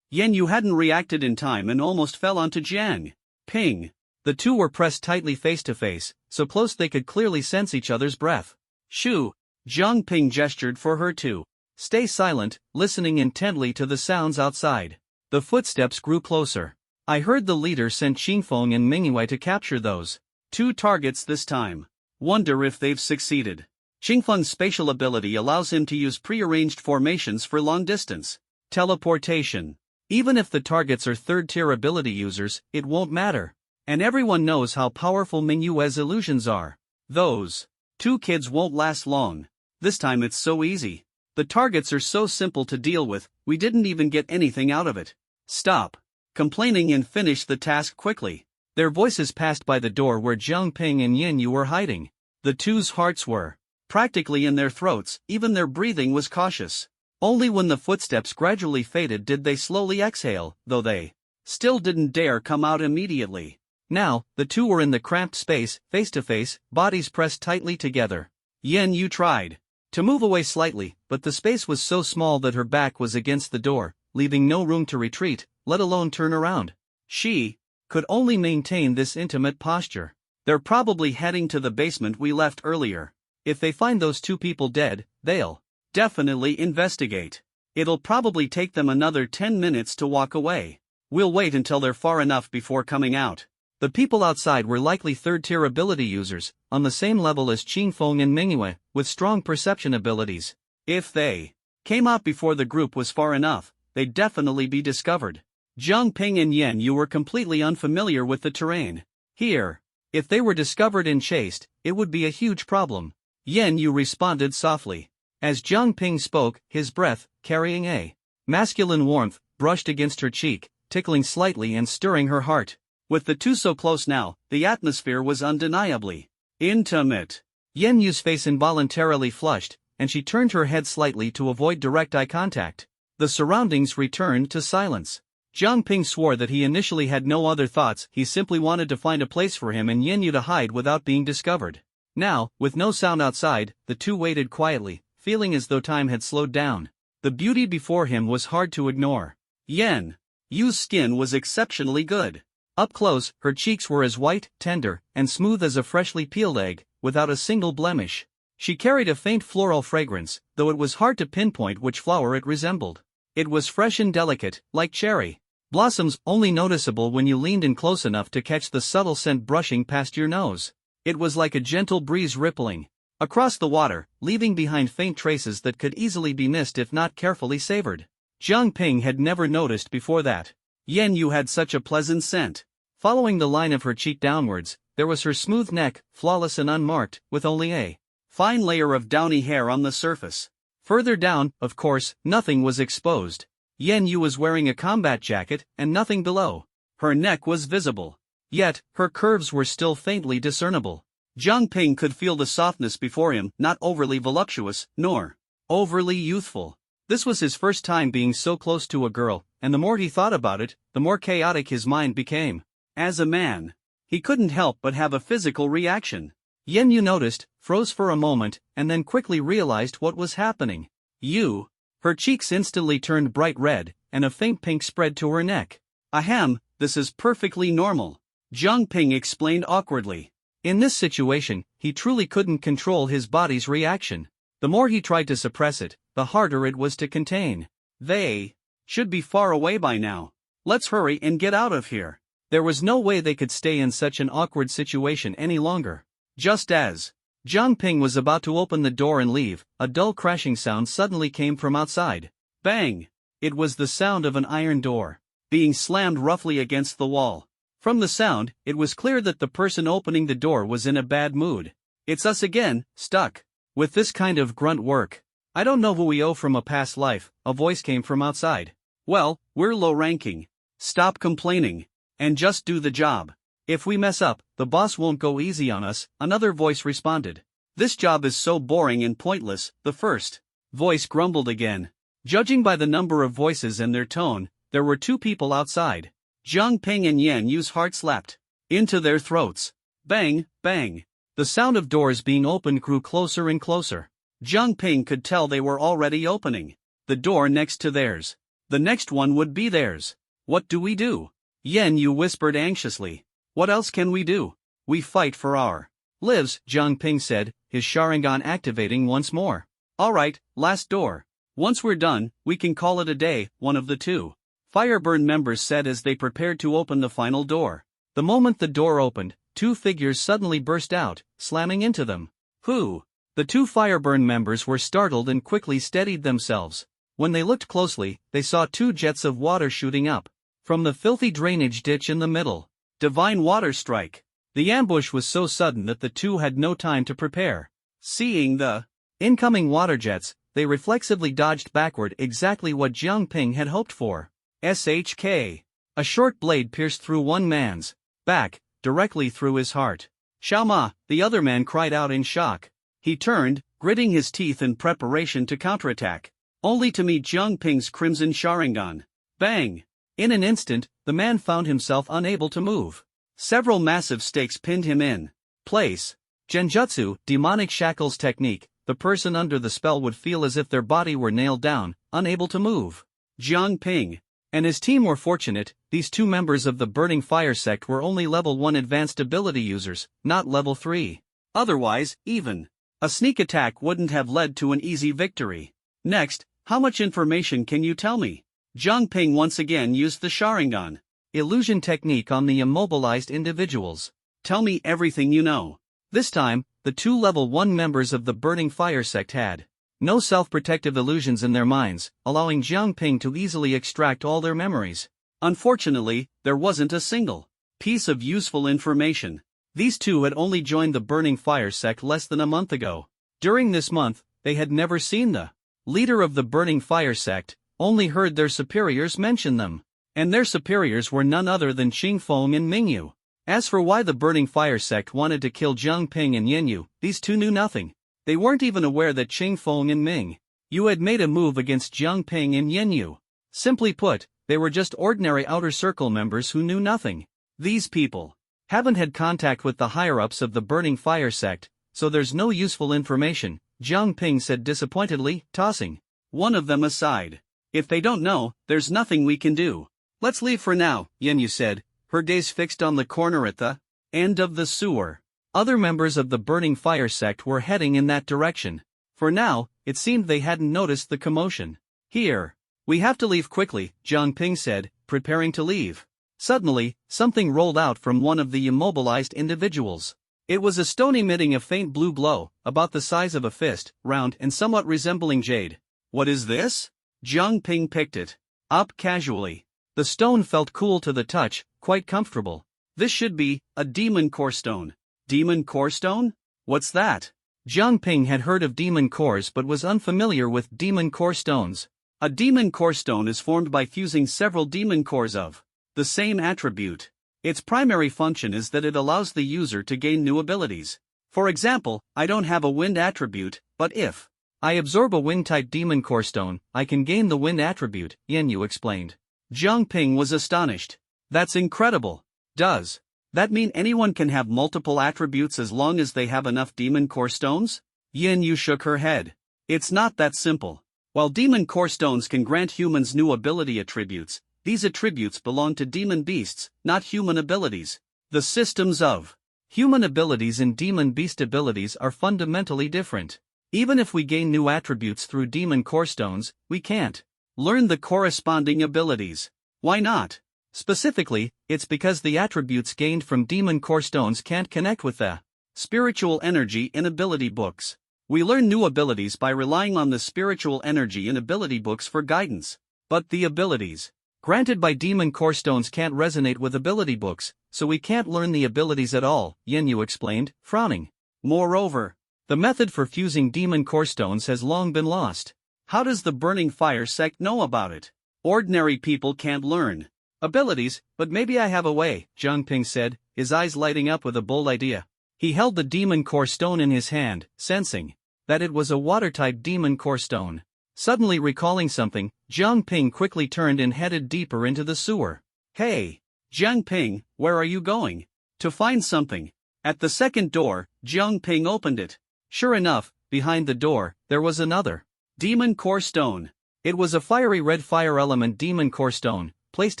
Yen Yu hadn't reacted in time and almost fell onto Jiang Ping. The two were pressed tightly face to face, so close they could clearly sense each other's breath. Shoo! Jiang Ping gestured for her to stay silent, listening intently to the sounds outside. The footsteps grew closer. I heard the leader sent Qingfeng and Mingyue to capture those two targets this time. Wonder if they've succeeded. Qingfeng's spatial ability allows him to use prearranged formations for long-distance teleportation. Even if the targets are third-tier ability users, it won't matter. And everyone knows how powerful Mingyue's illusions are. Those two kids won't last long. This time it's so easy. The targets are so simple to deal with, we didn't even get anything out of it. Stop complaining and finish the task quickly. Their voices passed by the door where Jiang Ping and Yen Yu were hiding. The two's hearts were practically in their throats, even their breathing was cautious. Only when the footsteps gradually faded did they slowly exhale, though they still didn't dare come out immediately. Now, the two were in the cramped space, face to face, bodies pressed tightly together. Yen Yu tried to move away slightly, but the space was so small that her back was against the door, leaving no room to retreat, let alone turn around. She could only maintain this intimate posture. They're probably heading to the basement we left earlier. If they find those two people dead, they'll definitely investigate. It'll probably take them another 10 minutes to walk away. We'll wait until they're far enough before coming out. The people outside were likely third-tier ability users, on the same level as Qingfeng and Mingyue, with strong perception abilities. If they came out before the group was far enough, they'd definitely be discovered. Jiang Ping and Yen Yu were completely unfamiliar with the terrain here. If they were discovered and chased, it would be a huge problem. Yen Yu responded softly. As Jiang Ping spoke, his breath, carrying a masculine warmth, brushed against her cheek, tickling slightly and stirring her heart. With the two so close now, the atmosphere was undeniably intimate. Yen Yu's face involuntarily flushed, and she turned her head slightly to avoid direct eye contact. The surroundings returned to silence. Jiang Ping swore that he initially had no other thoughts, he simply wanted to find a place for him and Yen Yu to hide without being discovered. Now, with no sound outside, the two waited quietly, feeling as though time had slowed down. The beauty before him was hard to ignore. Yen Yu's skin was exceptionally good. Up close, her cheeks were as white, tender, and smooth as a freshly peeled egg, without a single blemish. She carried a faint floral fragrance, though it was hard to pinpoint which flower it resembled. It was fresh and delicate, like cherry blossoms, only noticeable when you leaned in close enough to catch the subtle scent brushing past your nose. It was like a gentle breeze rippling across the water, leaving behind faint traces that could easily be missed if not carefully savored. Jiang Ping had never noticed before that Yen Yu had such a pleasant scent. Following the line of her cheek downwards, there was her smooth neck, flawless and unmarked, with only a fine layer of downy hair on the surface. Further down, of course, nothing was exposed. Yen Yu was wearing a combat jacket, and nothing below. Her neck was visible. Yet, her curves were still faintly discernible. Jiang Ping could feel the softness before him, not overly voluptuous, nor overly youthful. This was his first time being so close to a girl, and the more he thought about it, the more chaotic his mind became. As a man, he couldn't help but have a physical reaction. Yen Yu noticed, froze for a moment, and then quickly realized what was happening. You. Her cheeks instantly turned bright red, and a faint pink spread to her neck. Ahem, this is perfectly normal, Jiang Ping explained awkwardly. In this situation, he truly couldn't control his body's reaction. The more he tried to suppress it, the harder it was to contain. They should be far away by now. Let's hurry and get out of here. There was no way they could stay in such an awkward situation any longer. Just as Jiang Ping was about to open the door and leave, a dull crashing sound suddenly came from outside. Bang! It was the sound of an iron door being slammed roughly against the wall. From the sound, it was clear that the person opening the door was in a bad mood. It's us again, stuck with this kind of grunt work. I don't know who we owe from a past life, a voice came from outside. Well, we're low-ranking. Stop complaining and just do the job. If we mess up, the boss won't go easy on us, another voice responded. This job is so boring and pointless, the first voice grumbled again. Judging by the number of voices and their tone, there were two people outside. Jiang Ping and Yen Yu's heart slapped into their throats. Bang, bang. The sound of doors being opened grew closer and closer. Jiang Ping could tell they were already opening the door next to theirs. The next one would be theirs. What do we do? Yen Yu whispered anxiously. What else can we do? We fight for our lives, Jiang Ping said, his Sharingan activating once more. Alright, last door. Once we're done, we can call it a day, one of the two Fireburn members said as they prepared to open the final door. The moment the door opened, two figures suddenly burst out, slamming into them. Who? The two Fireburn members were startled and quickly steadied themselves. When they looked closely, they saw two jets of water shooting up from the filthy drainage ditch in the middle. Divine Water Strike. The ambush was so sudden that the two had no time to prepare. Seeing the incoming water jets, they reflexively dodged backward, exactly what Jiang Ping had hoped for. SHK. A short blade pierced through one man's back, directly through his heart. Xiaoma, the other man cried out in shock. He turned, gritting his teeth in preparation to counterattack, only to meet Jiang Ping's crimson Sharingan. Bang! In an instant, the man found himself unable to move. Several massive stakes pinned him in place. Genjutsu, demonic shackles technique, the person under the spell would feel as if their body were nailed down, unable to move. Jiang Ping and his team were fortunate. These two members of the Burning Fire sect were only level 1 advanced ability users, not level 3. Otherwise, even a sneak attack wouldn't have led to an easy victory. Next, how much information can you tell me? Jiang Ping once again used the Sharingan illusion technique on the immobilized individuals. Tell me everything you know. This time, the two level 1 members of the Burning Fire sect had no self-protective illusions in their minds, allowing Jiang Ping to easily extract all their memories. Unfortunately, there wasn't a single piece of useful information. These two had only joined the Burning Fire sect less than a month ago. During this month, they had never seen the leader of the Burning Fire sect, only heard their superiors mention them. And their superiors were none other than Qing Feng and Mingyu. As for why the Burning Fire sect wanted to kill Jiang Ping and Yen Yu, these two knew nothing. They weren't even aware that Qing Feng and Mingyu had made a move against Jiang Ping and Yen Yu. Simply put, they were just ordinary outer circle members who knew nothing. These people haven't had contact with the higher-ups of the Burning Fire sect, so there's no useful information, Jiang Ping said disappointedly, tossing one of them aside. If they don't know, there's nothing we can do. Let's leave for now, Yen Yu said, her gaze fixed on the corner at the end of the sewer. Other members of the Burning Fire sect were heading in that direction. For now, it seemed they hadn't noticed the commotion. Here. We have to leave quickly, Jiang Ping said, preparing to leave. Suddenly, something rolled out from one of the immobilized individuals. It was a stone emitting a faint blue glow, about the size of a fist, round and somewhat resembling jade. What is this? Jiang Ping picked it up casually. The stone felt cool to the touch, quite comfortable. This should be a demon core stone. Demon core stone? What's that? Jiang Ping had heard of demon cores but was unfamiliar with demon core stones. A demon core stone is formed by fusing several demon cores of the same attribute. Its primary function is that it allows the user to gain new abilities. For example, I don't have a wind attribute, but if I absorb a wind-type demon core stone, I can gain the wind attribute, Yin Yu explained. Jiang Ping was astonished. That's incredible. Does that mean anyone can have multiple attributes as long as they have enough demon core stones? Yin Yu shook her head. It's not that simple. While demon core stones can grant humans new ability attributes, these attributes belong to demon beasts, not human abilities. The systems of human abilities and demon beast abilities are fundamentally different. Even if we gain new attributes through demon core stones, we can't learn the corresponding abilities. Why not? Specifically, it's because the attributes gained from demon core stones can't connect with the spiritual energy in ability books. We learn new abilities by relying on the spiritual energy in ability books for guidance. But the abilities granted by demon core stones can't resonate with ability books, so we can't learn the abilities at all, Yin Yu explained, frowning. Moreover, the method for fusing demon core stones has long been lost. How does the Burning Fire sect know about it? Ordinary people can't learn abilities, but maybe I have a way, Jiang Ping said, his eyes lighting up with a bold idea. He held the demon core stone in his hand, sensing that it was a water-type demon core stone. Suddenly recalling something, Jiang Ping quickly turned and headed deeper into the sewer. Hey, Jiang Ping, where are you going? To find something. At the second door, Jiang Ping opened it. Sure enough, behind the door, there was another demon core stone. It was a fiery red fire element demon core stone, placed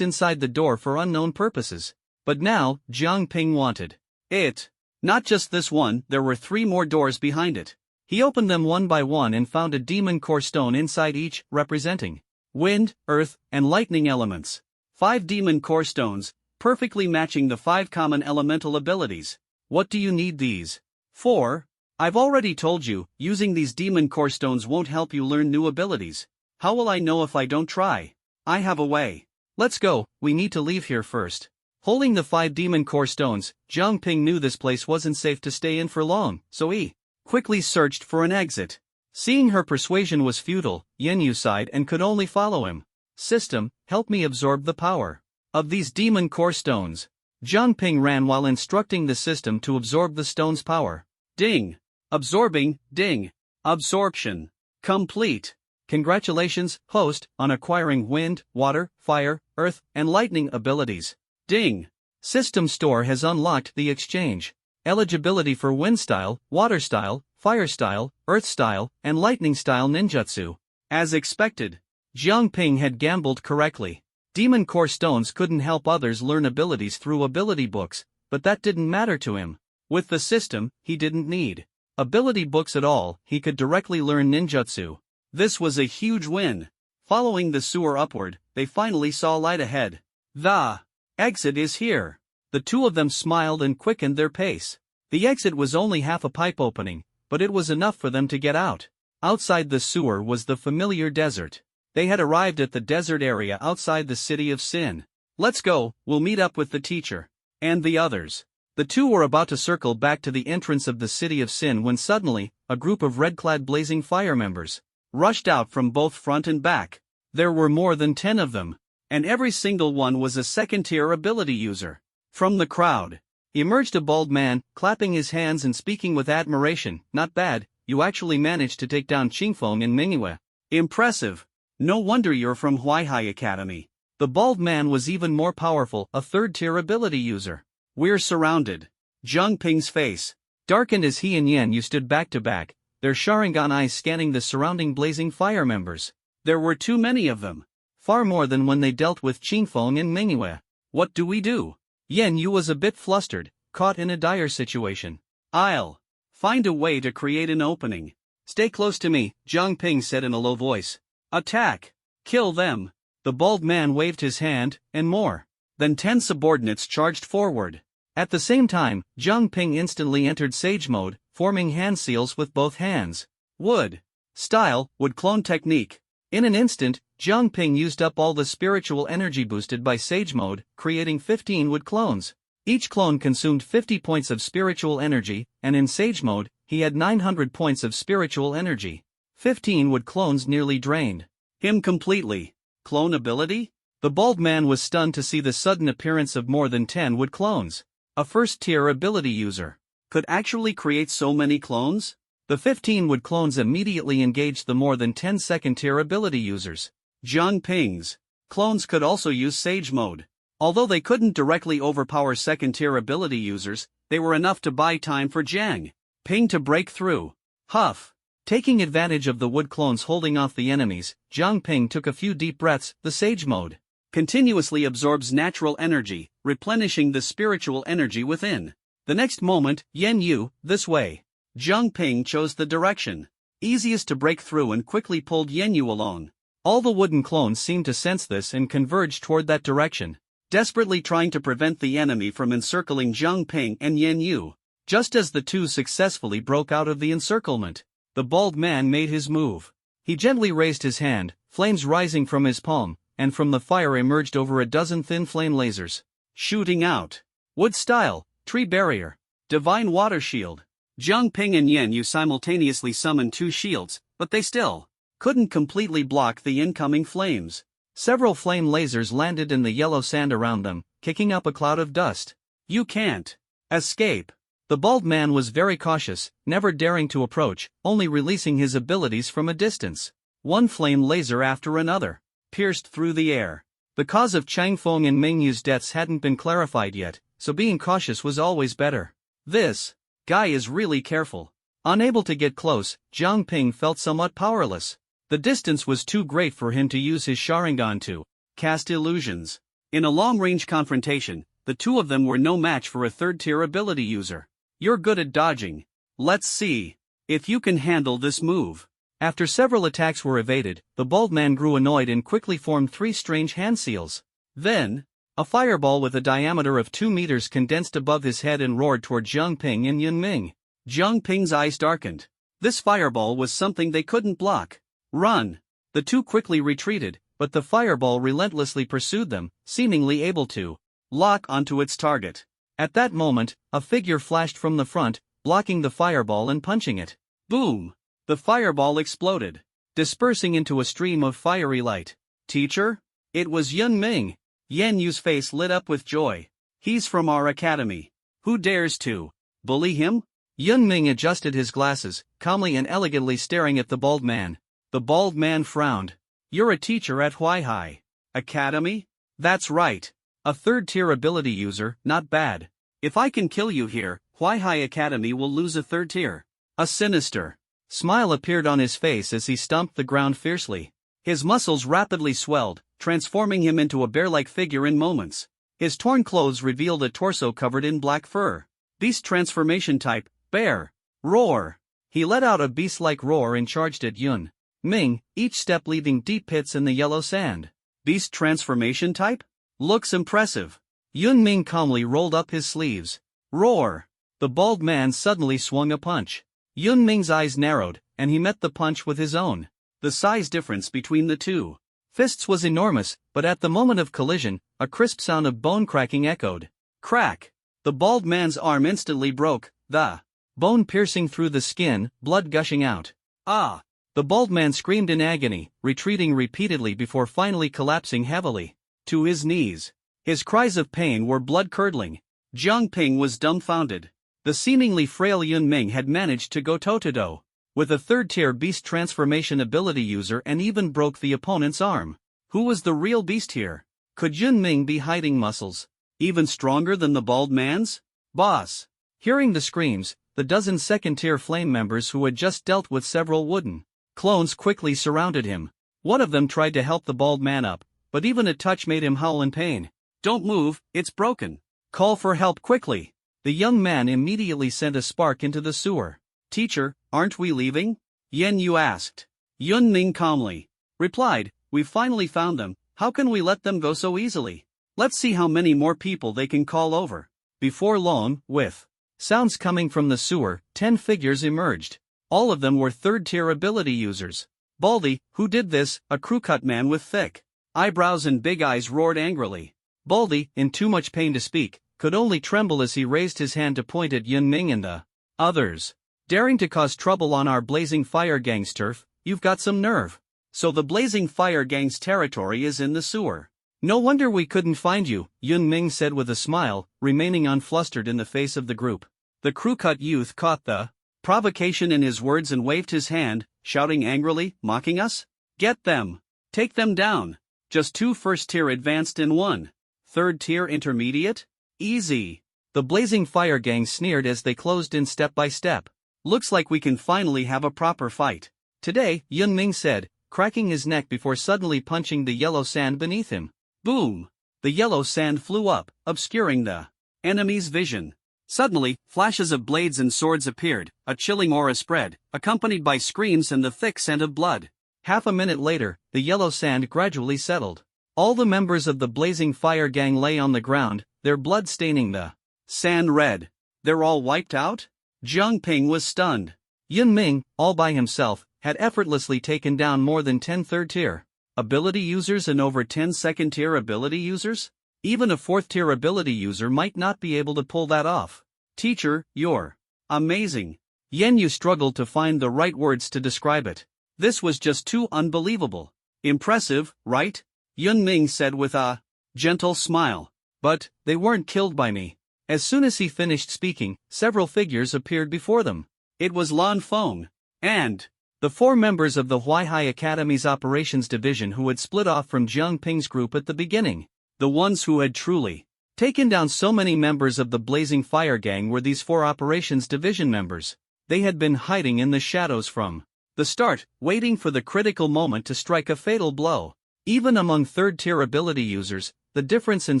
inside the door for unknown purposes. But now, Jiang Ping wanted it. Not just this one, there were 3 more doors behind it. He opened them one by one and found a demon core stone inside each, representing wind, earth, and lightning elements. 5 demon core stones, perfectly matching the 5 common elemental abilities. What do you need these for? I've already told you, using these demon core stones won't help you learn new abilities. How will I know if I don't try? I have a way. Let's go, we need to leave here first. Holding the 5 demon core stones, Jiang Ping knew this place wasn't safe to stay in for long, so he quickly searched for an exit. Seeing her persuasion was futile, Yin Yu sighed and could only follow him. System, help me absorb the power of these demon core stones. Jiang Ping ran while instructing the system to absorb the stone's power. Ding! Absorbing, ding. Absorption complete. Congratulations, host, on acquiring wind, water, fire, earth, and lightning abilities. Ding. System store has unlocked the exchange. Eligibility for wind style, water style, fire style, earth style, and lightning style ninjutsu. As expected, Jiang Ping had gambled correctly. Demon core stones couldn't help others learn abilities through ability books, but that didn't matter to him. With the system, he didn't need ability books at all, he could directly learn ninjutsu. This was a huge win. Following the sewer upward, they finally saw light ahead. The exit is here. The 2 of them smiled and quickened their pace. The exit was only half a pipe opening, but it was enough for them to get out. Outside the sewer was the familiar desert. They had arrived at the desert area outside the city of Sin. Let's go, we'll meet up with the teacher and the others. The 2 were about to circle back to the entrance of the city of Sin when suddenly, a group of red-clad blazing fire members rushed out from both front and back. There were more than 10 of them, and every single one was a second-tier ability user. From the crowd emerged a bald man, clapping his hands and speaking with admiration. Not bad, you actually managed to take down Qingfeng and Mingyue. Impressive. No wonder you're from Huaihai Academy. The bald man was even more powerful, a 3rd-tier ability user. We're surrounded. Jiang Ping's face darkened as he and Yin Yu stood back to back, their Sharingan eyes scanning the surrounding blazing fire members. There were too many of them. Far more than when they dealt with Qingfeng and Mingyue. What do we do? Yin Yu was a bit flustered, caught in a dire situation. I'll find a way to create an opening. Stay close to me, Jiang Ping said in a low voice. Attack! Kill them! The bald man waved his hand, and more than 10 subordinates charged forward. At the same time, Jiang Ping instantly entered Sage mode, forming hand seals with both hands. Wood style, wood clone technique. In an instant, Jiang Ping used up all the spiritual energy boosted by Sage mode, creating 15 wood clones. Each clone consumed 50 points of spiritual energy, and in Sage mode, he had 900 points of spiritual energy. 15 wood clones nearly drained him completely. Clone ability? The bald man was stunned to see the sudden appearance of more than 10 wood clones. A first-tier ability user could actually create so many clones? The 15 wood clones immediately engaged the more than 10 second-tier ability users. Jiang Ping's clones could also use Sage mode. Although they couldn't directly overpower second-tier ability users, they were enough to buy time for Jiang Ping to break through. Huff. Taking advantage of the wood clones holding off the enemies, Jiang Ping took a few deep breaths. The Sage mode continuously absorbs natural energy, replenishing the spiritual energy within. The next moment, Yan Yu, this way. Jiang Ping chose the direction easiest to break through and quickly pulled Yan Yu along. All the wooden clones seemed to sense this and converged toward that direction, desperately trying to prevent the enemy from encircling Jiang Ping and Yan Yu. Just as the two successfully broke out of the encirclement, the bald man made his move. He gently raised his hand, flames rising from his palm, and from the fire emerged over a dozen thin flame lasers, shooting out. Wood style, tree barrier, divine water shield. Jiang Ping and Yan Yu simultaneously summoned two shields, but they still couldn't completely block the incoming flames. Several flame lasers landed in the yellow sand around them, kicking up a cloud of dust. You can't escape. The bald man was very cautious, never daring to approach, only releasing his abilities from a distance. One flame laser after another pierced through the air. The cause of Chang Feng and Meng Yu's deaths hadn't been clarified yet, so being cautious was always better. This guy is really careful. Unable to get close, Jiang Ping felt somewhat powerless. The distance was too great for him to use his Sharingan to cast illusions. In a long-range confrontation, the two of them were no match for a third-tier ability user. You're good at dodging. Let's see if you can handle this move. After several attacks were evaded, the bald man grew annoyed and quickly formed three strange hand seals. Then, a fireball with a diameter of 2 meters condensed above his head and roared toward Jiang Ping and Yun Ming. Jiang Ping's eyes darkened. This fireball was something they couldn't block. Run! The two quickly retreated, but the fireball relentlessly pursued them, seemingly able to lock onto its target. At that moment, a figure flashed from the front, blocking the fireball and punching it. Boom! The fireball exploded, dispersing into a stream of fiery light. Teacher? It was Yun Ming. Yan Yu's face lit up with joy. He's from our academy. Who dares to bully him? Yun Ming adjusted his glasses, calmly and elegantly staring at the bald man. The bald man frowned. You're a teacher at Huaihai Academy? That's right. A third-tier ability user, not bad. If I can kill you here, Huaihai Academy will lose a third tier. A sinister smile appeared on his face as he stomped the ground fiercely. His muscles rapidly swelled, transforming him into a bear-like figure in moments. His torn clothes revealed a torso covered in black fur. Beast transformation type, bear. Roar! He let out a beast-like roar and charged at Yun Ming, each step leaving deep pits in the yellow sand. Beast transformation type? Looks impressive. Yun Ming calmly rolled up his sleeves. Roar! The bald man suddenly swung a punch. Yun Ming's eyes narrowed, and he met the punch with his own. The size difference between the two fists was enormous, but at the moment of collision, a crisp sound of bone cracking echoed. Crack! The bald man's arm instantly broke, the bone piercing through the skin, blood gushing out. Ah! The bald man screamed in agony, retreating repeatedly before finally collapsing heavily to his knees. His cries of pain were blood-curdling. Jiang Ping was dumbfounded. The seemingly frail Yun Ming had managed to go toe-to-toe with a third-tier beast transformation ability user and even broke the opponent's arm. Who was the real beast here? Could Yun Ming be hiding muscles even stronger than the bald man's? Boss! Hearing the screams, the dozen second-tier flame members who had just dealt with several wooden clones quickly surrounded him. One of them tried to help the bald man up, but even a touch made him howl in pain. Don't move, it's broken. Call for help quickly. The young man immediately sent a spark into the sewer. Teacher, aren't we leaving? Yan Yu asked. Yun Ming calmly replied, we've finally found them, how can we let them go so easily? Let's see how many more people they can call over. Before long, with sounds coming from the sewer, 10 figures emerged. All of them were third-tier ability users. Baldy, who did this? A crew-cut man with thick eyebrows and big eyes roared angrily. Baldy, in too much pain to speak, could only tremble as he raised his hand to point at Yun Ming and the others. Daring to cause trouble on our Blazing Fire Gang's turf, you've got some nerve. So the Blazing Fire Gang's territory is in the sewer. No wonder we couldn't find you, Yun Ming said with a smile, remaining unflustered in the face of the group. The crew-cut youth caught the provocation in his words and waved his hand, shouting angrily, mocking us? Get them! Take them down! Just 2 first-tier advanced and 1 third-tier intermediate? Easy! The Blazing Fire Gang sneered as they closed in step by step. Looks like we can finally have a proper fight today, Yun Ming said, cracking his neck before suddenly punching the yellow sand beneath him. Boom! The yellow sand flew up, obscuring the enemy's vision. Suddenly, flashes of blades and swords appeared, a chilling aura spread, accompanied by screams and the thick scent of blood. Half a minute later, the yellow sand gradually settled. All the members of the Blazing Fire Gang lay on the ground, their blood staining the sand red. They're all wiped out? Zhang Ping was stunned. Yun Ming, all by himself, had effortlessly taken down more than 10 third-tier ability users and over 10 second-tier ability users? Even a 4th-tier ability user might not be able to pull that off. Teacher, you're amazing. Yen Yu struggled to find the right words to describe it. This was just too unbelievable. Impressive, right? Yun Ming said with a gentle smile. But they weren't killed by me. As soon as he finished speaking, several figures appeared before them. It was Lan Feng and the 4 members of the Huaihai Academy's operations division who had split off from Zhang Ping's group at the beginning. The ones who had truly taken down so many members of the Blazing Fire Gang were these 4 operations division members. They had been hiding in the shadows from the start, waiting for the critical moment to strike a fatal blow. Even among 3rd-tier ability users, the difference in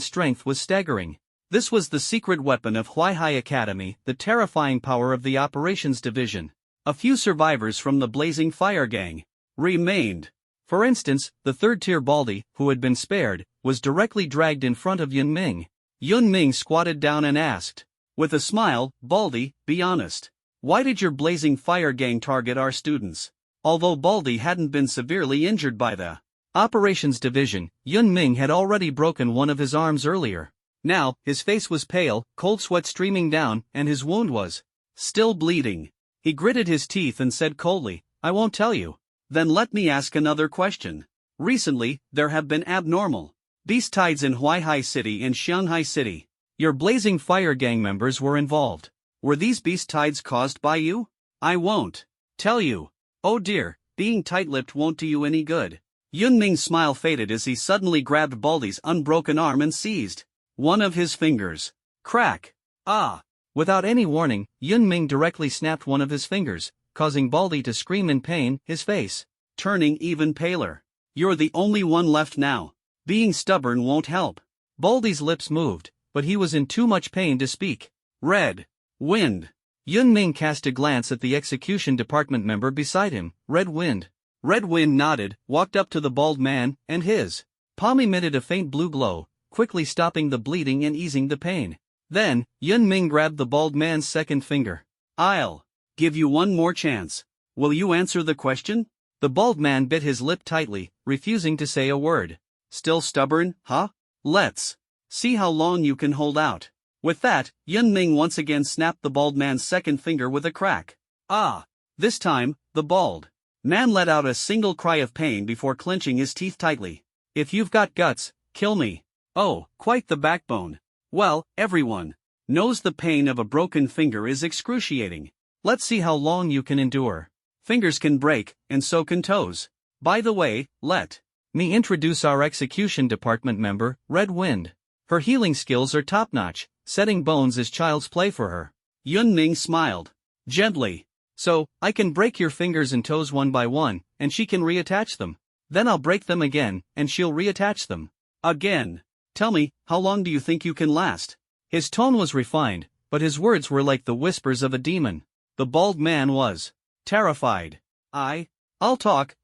strength was staggering. This was the secret weapon of Huaihai Academy, the terrifying power of the operations division. A few survivors from the Blazing Fire Gang remained. For instance, the 3rd-tier Baldy, who had been spared, was directly dragged in front of Yun Ming. Yun Ming squatted down and asked, with a smile, Baldy, be honest. Why did your Blazing Fire Gang target our students? Although Baldy hadn't been severely injured by the operations division, Yun Ming had already broken one of his arms earlier. Now, his face was pale, cold sweat streaming down, and his wound was still bleeding. He gritted his teeth and said coldly, I won't tell you. Then let me ask another question. Recently, there have been abnormal beast tides in Huaihai City and Xianghai City. Your Blazing Fire Gang members were involved. Were these beast tides caused by you? I won't tell you. Oh dear, being tight-lipped won't do you any good. Yun Ming's smile faded as he suddenly grabbed Baldy's unbroken arm and seized one of his fingers. Crack! Ah! Without any warning, Yun Ming directly snapped one of his fingers, causing Baldy to scream in pain, his face turning even paler. You're the only one left now. Being stubborn won't help. Baldy's lips moved, but he was in too much pain to speak. Red Wind. Yun Ming cast a glance at the execution department member beside him, Red Wind. Red Wind nodded, walked up to the bald man, and his palm emitted a faint blue glow, quickly stopping the bleeding and easing the pain. Then, Yun Ming grabbed the bald man's second finger. I'll give you one more chance. Will you answer the question? The bald man bit his lip tightly, refusing to say a word. Still stubborn, huh? Let's see how long you can hold out. With that, Yun Ming once again snapped the bald man's second finger with a crack. Ah! This time, the bald man let out a single cry of pain before clenching his teeth tightly. If you've got guts, kill me. Oh, quite the backbone. Well, everyone knows the pain of a broken finger is excruciating. Let's see how long you can endure. Fingers can break, and so can toes. By the way, let me introduce our execution department member, Red Wind. Her healing skills are top-notch, setting bones is child's play for her. Yun Ming smiled gently. So, I can break your fingers and toes one by one, and she can reattach them. Then I'll break them again, and she'll reattach them. Again. Tell me, how long do you think you can last? His tone was refined, but his words were like the whispers of a demon. The bald man was terrified. I'll talk.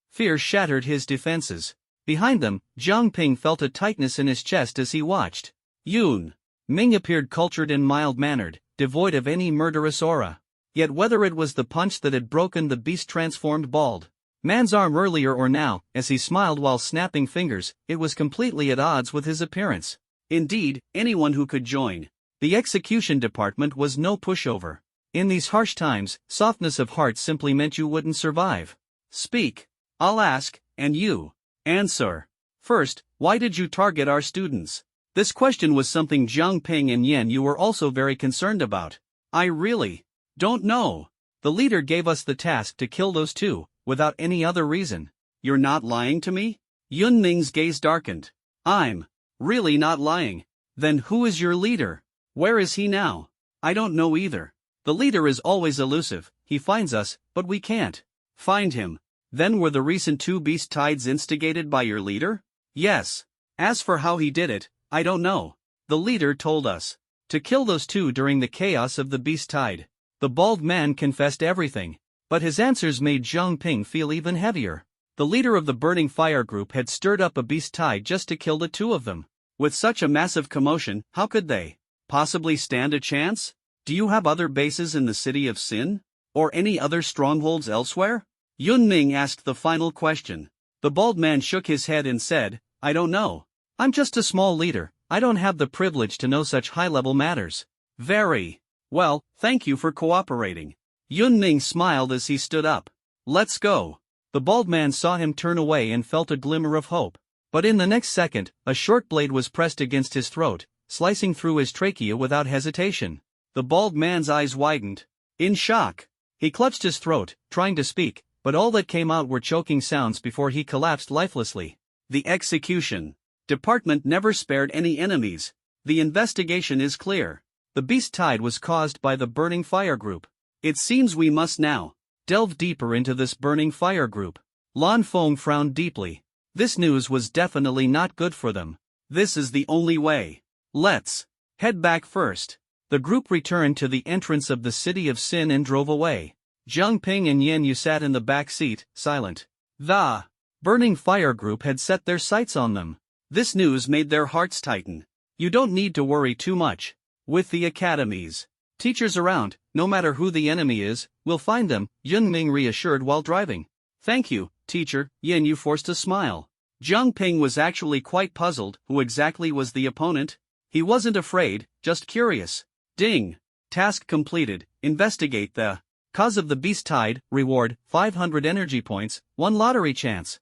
Fear shattered his defenses. Behind them, Zhang Ping felt a tightness in his chest as he watched. Yun Ming appeared cultured and mild-mannered, devoid of any murderous aura. Yet whether it was the punch that had broken the beast-transformed bald man's arm earlier or now, as he smiled while snapping fingers, it was completely at odds with his appearance. Indeed, anyone who could join. The execution department was no pushover. In these harsh times, softness of heart simply meant you wouldn't survive. Speak. I'll ask, and you answer. First, why did you target our students? This question was something Jiang Ping and Yan Yu were also very concerned about. I really don't know. The leader gave us the task to kill those two, without any other reason. You're not lying to me? Yun Ming's gaze darkened. I'm really not lying. Then who is your leader? Where is he now? I don't know either. The leader is always elusive. He finds us, but we can't find him. Then were the recent two beast tides instigated by your leader? Yes. As for how he did it, I don't know. The leader told us to kill those two during the chaos of the beast tide. The bald man confessed everything, but his answers made Jiang Ping feel even heavier. The leader of the Burning Fire group had stirred up a beast tide just to kill the two of them. With such a massive commotion, how could they possibly stand a chance? Do you have other bases in the city of Sin? Or any other strongholds elsewhere? Yun Ming asked the final question. The bald man shook his head and said, I don't know. I'm just a small leader. I don't have the privilege to know such high-level matters. Very well, thank you for cooperating. Yun Ming smiled as he stood up. Let's go. The bald man saw him turn away and felt a glimmer of hope. But in the next second, a short blade was pressed against his throat, slicing through his trachea without hesitation. The bald man's eyes widened. In shock, he clutched his throat, trying to speak, but all that came out were choking sounds before he collapsed lifelessly. The execution department never spared any enemies. The investigation is clear. The beast tide was caused by the Burning Fire group. It seems we must now delve deeper into this Burning Fire group. Lan Feng frowned deeply. This news was definitely not good for them. This is the only way. Let's head back first. The group returned to the entrance of the city of Sin and drove away. Jiang Ping and Yan Yu sat in the back seat, silent. The Burning Fire group had set their sights on them. This news made their hearts tighten. You don't need to worry too much. With the academies, teachers around, no matter who the enemy is, we'll find them, Yun Ming reassured while driving. Thank you, teacher. Yan Yu forced a smile. Jiang Ping was actually quite puzzled who exactly was the opponent. He wasn't afraid, just curious. Ding. Task completed. Investigate the cause of the beast tide. Reward, 500 energy points, 1 lottery chance.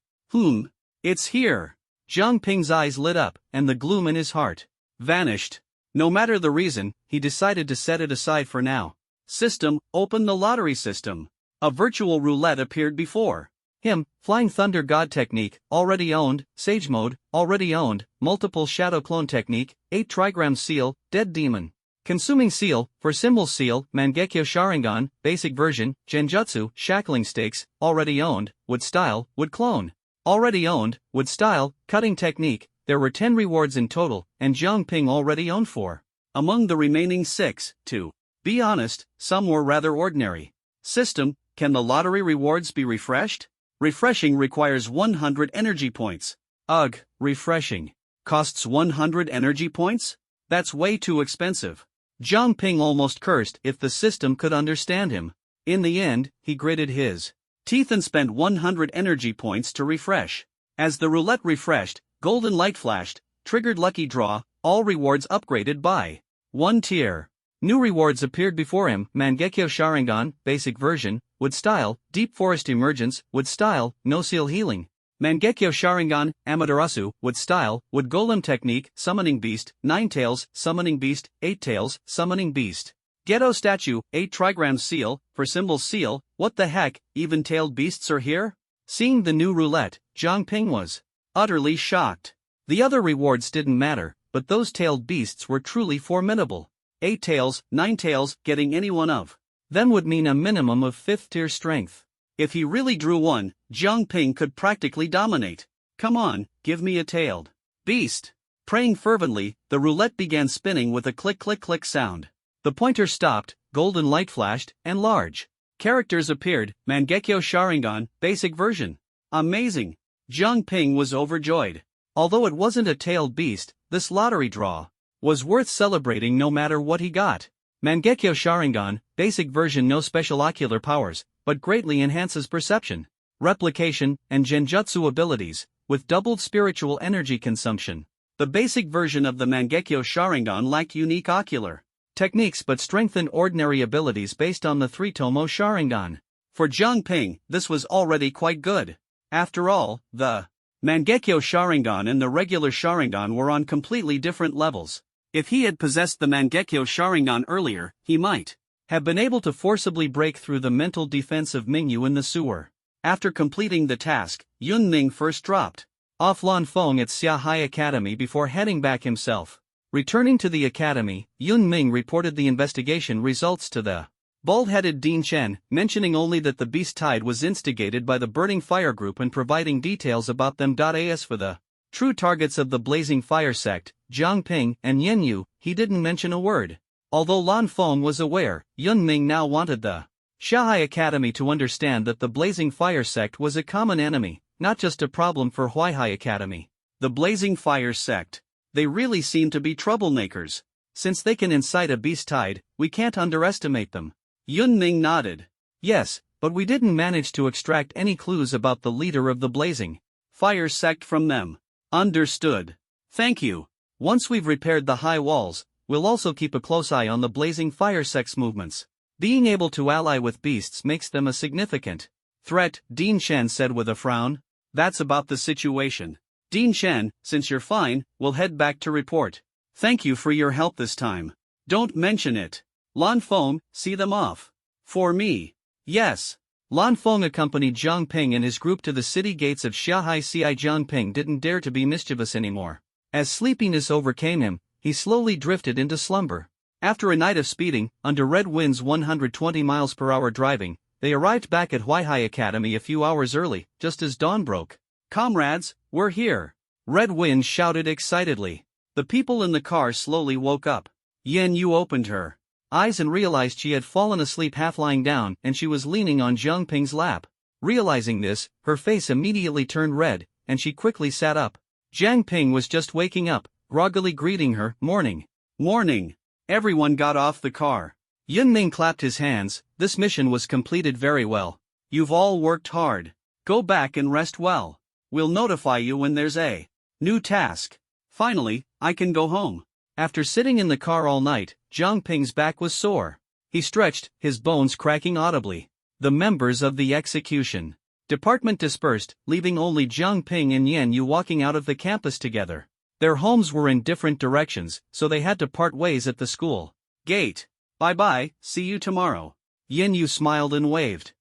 It's here. Jiang Ping's eyes lit up, and the gloom in his heart vanished. No matter the reason, he decided to set it aside for now. System, open the lottery system. A virtual roulette appeared before him. Flying Thunder God technique, already owned. Sage mode, already owned. Multiple shadow clone technique, 8 trigram seal, dead demon. Consuming seal, for symbol seal, Mangekyo Sharingan, basic version, Genjutsu, shackling stakes, already owned. Wood style, wood clone. Already owned. Wood style, cutting technique. There were 10 rewards in total, and Jiang Ping already owned 4. Among the remaining 6, to be honest, some were rather ordinary. System, can the lottery rewards be refreshed? Refreshing requires 100 energy points. Ugh, refreshing. Costs 100 energy points? That's way too expensive. Jiang Ping almost cursed if the system could understand him. In the end, he gritted his teeth and spent 100 energy points to refresh. As the roulette refreshed, golden light flashed, triggered lucky draw, all rewards upgraded by 1 tier. New rewards appeared before him. Mangekyo Sharingan, basic version, wood style, deep forest emergence, wood style, no seal healing. Mangekyo Sharingan, Amaterasu, wood style, wood golem technique, summoning beast, 9 tails, summoning beast, 8 tails, summoning beast. Ghetto statue, 8 trigram seal, for symbol seal. What the heck, even-tailed beasts are here? Seeing the new roulette, Jiang Ping was utterly shocked. The other rewards didn't matter, but those tailed beasts were truly formidable. 8 tails, 9 tails, getting any one of them would mean a minimum of 5th tier strength. If he really drew one, Jiang Ping could practically dominate. Come on, give me a tailed beast. Praying fervently, the roulette began spinning with a click-click-click sound. The pointer stopped, golden light flashed, and large characters appeared. Mangekyo Sharingan, basic version. Amazing. Jiang Ping was overjoyed. Although it wasn't a tailed beast, this lottery draw was worth celebrating no matter what he got. Mangekyo Sharingan, basic version, no special ocular powers, but greatly enhances perception, replication, and genjutsu abilities, with doubled spiritual energy consumption. The basic version of the Mangekyo Sharingan lacked unique ocular techniques but strengthened ordinary abilities based on the Three-Tomo Sharingan. For Jiang Ping, this was already quite good. After all, the Mangekyo Sharingan and the regular Sharingan were on completely different levels. If he had possessed the Mangekyo Sharingan earlier, he might have been able to forcibly break through the mental defense of Mingyu in the sewer. After completing the task, Yun Ming first dropped off Lan Feng at Xia Hai Academy before heading back himself. Returning to the academy, Yun Ming reported the investigation results to the bald-headed Dean Chen, mentioning only that the Beast Tide was instigated by the Burning Fire Group and providing details about them. As for the true targets of the Blazing Fire sect, Jiang Ping and Yen Yu, he didn't mention a word. Although Lan Feng was aware, Yun Ming now wanted the Xia Academy to understand that the Blazing Fire sect was a common enemy, not just a problem for Huaihai Academy. The Blazing Fire sect. They really seem to be troublemakers. Since they can incite a beast tide, we can't underestimate them. Yun Ming nodded. Yes, but we didn't manage to extract any clues about the leader of the Blazing Fire sect from them. Understood. Thank you. Once we've repaired the high walls, we'll also keep a close eye on the Blazing Fire sect's movements. Being able to ally with beasts makes them a significant threat, Dean Chen said with a frown. That's about the situation. Dean Chen, since you're fine, we'll head back to report. Thank you for your help this time. Don't mention it. Lan Feng, see them off. For me. Yes. Lan Feng accompanied Jiang Ping and his group to the city gates of Xiahai Ci. Jiang Ping didn't dare to be mischievous anymore. As sleepiness overcame him, he slowly drifted into slumber. After a night of speeding, under red winds 120 miles per hour driving, they arrived back at Huaihai Academy a few hours early, just as dawn broke. Comrades, we're here. Red Wind shouted excitedly. The people in the car slowly woke up. Yen Yu opened her eyes and realized she had fallen asleep half lying down and she was leaning on Jiang Ping's lap. Realizing this, her face immediately turned red, and she quickly sat up. Jiang Ping was just waking up, groggily greeting her. Morning. Morning. Everyone got off the car. Yun Ming clapped his hands. This mission was completed very well. You've all worked hard. Go back and rest well. We'll notify you when there's a new task. Finally, I can go home. After sitting in the car all night, Jiang Ping's back was sore. He stretched, his bones cracking audibly. The members of the execution department dispersed, leaving only Jiang Ping and Yen Yu walking out of the campus together. Their homes were in different directions, so they had to part ways at the school gate. Bye-bye, see you tomorrow. Yen Yu smiled and waved.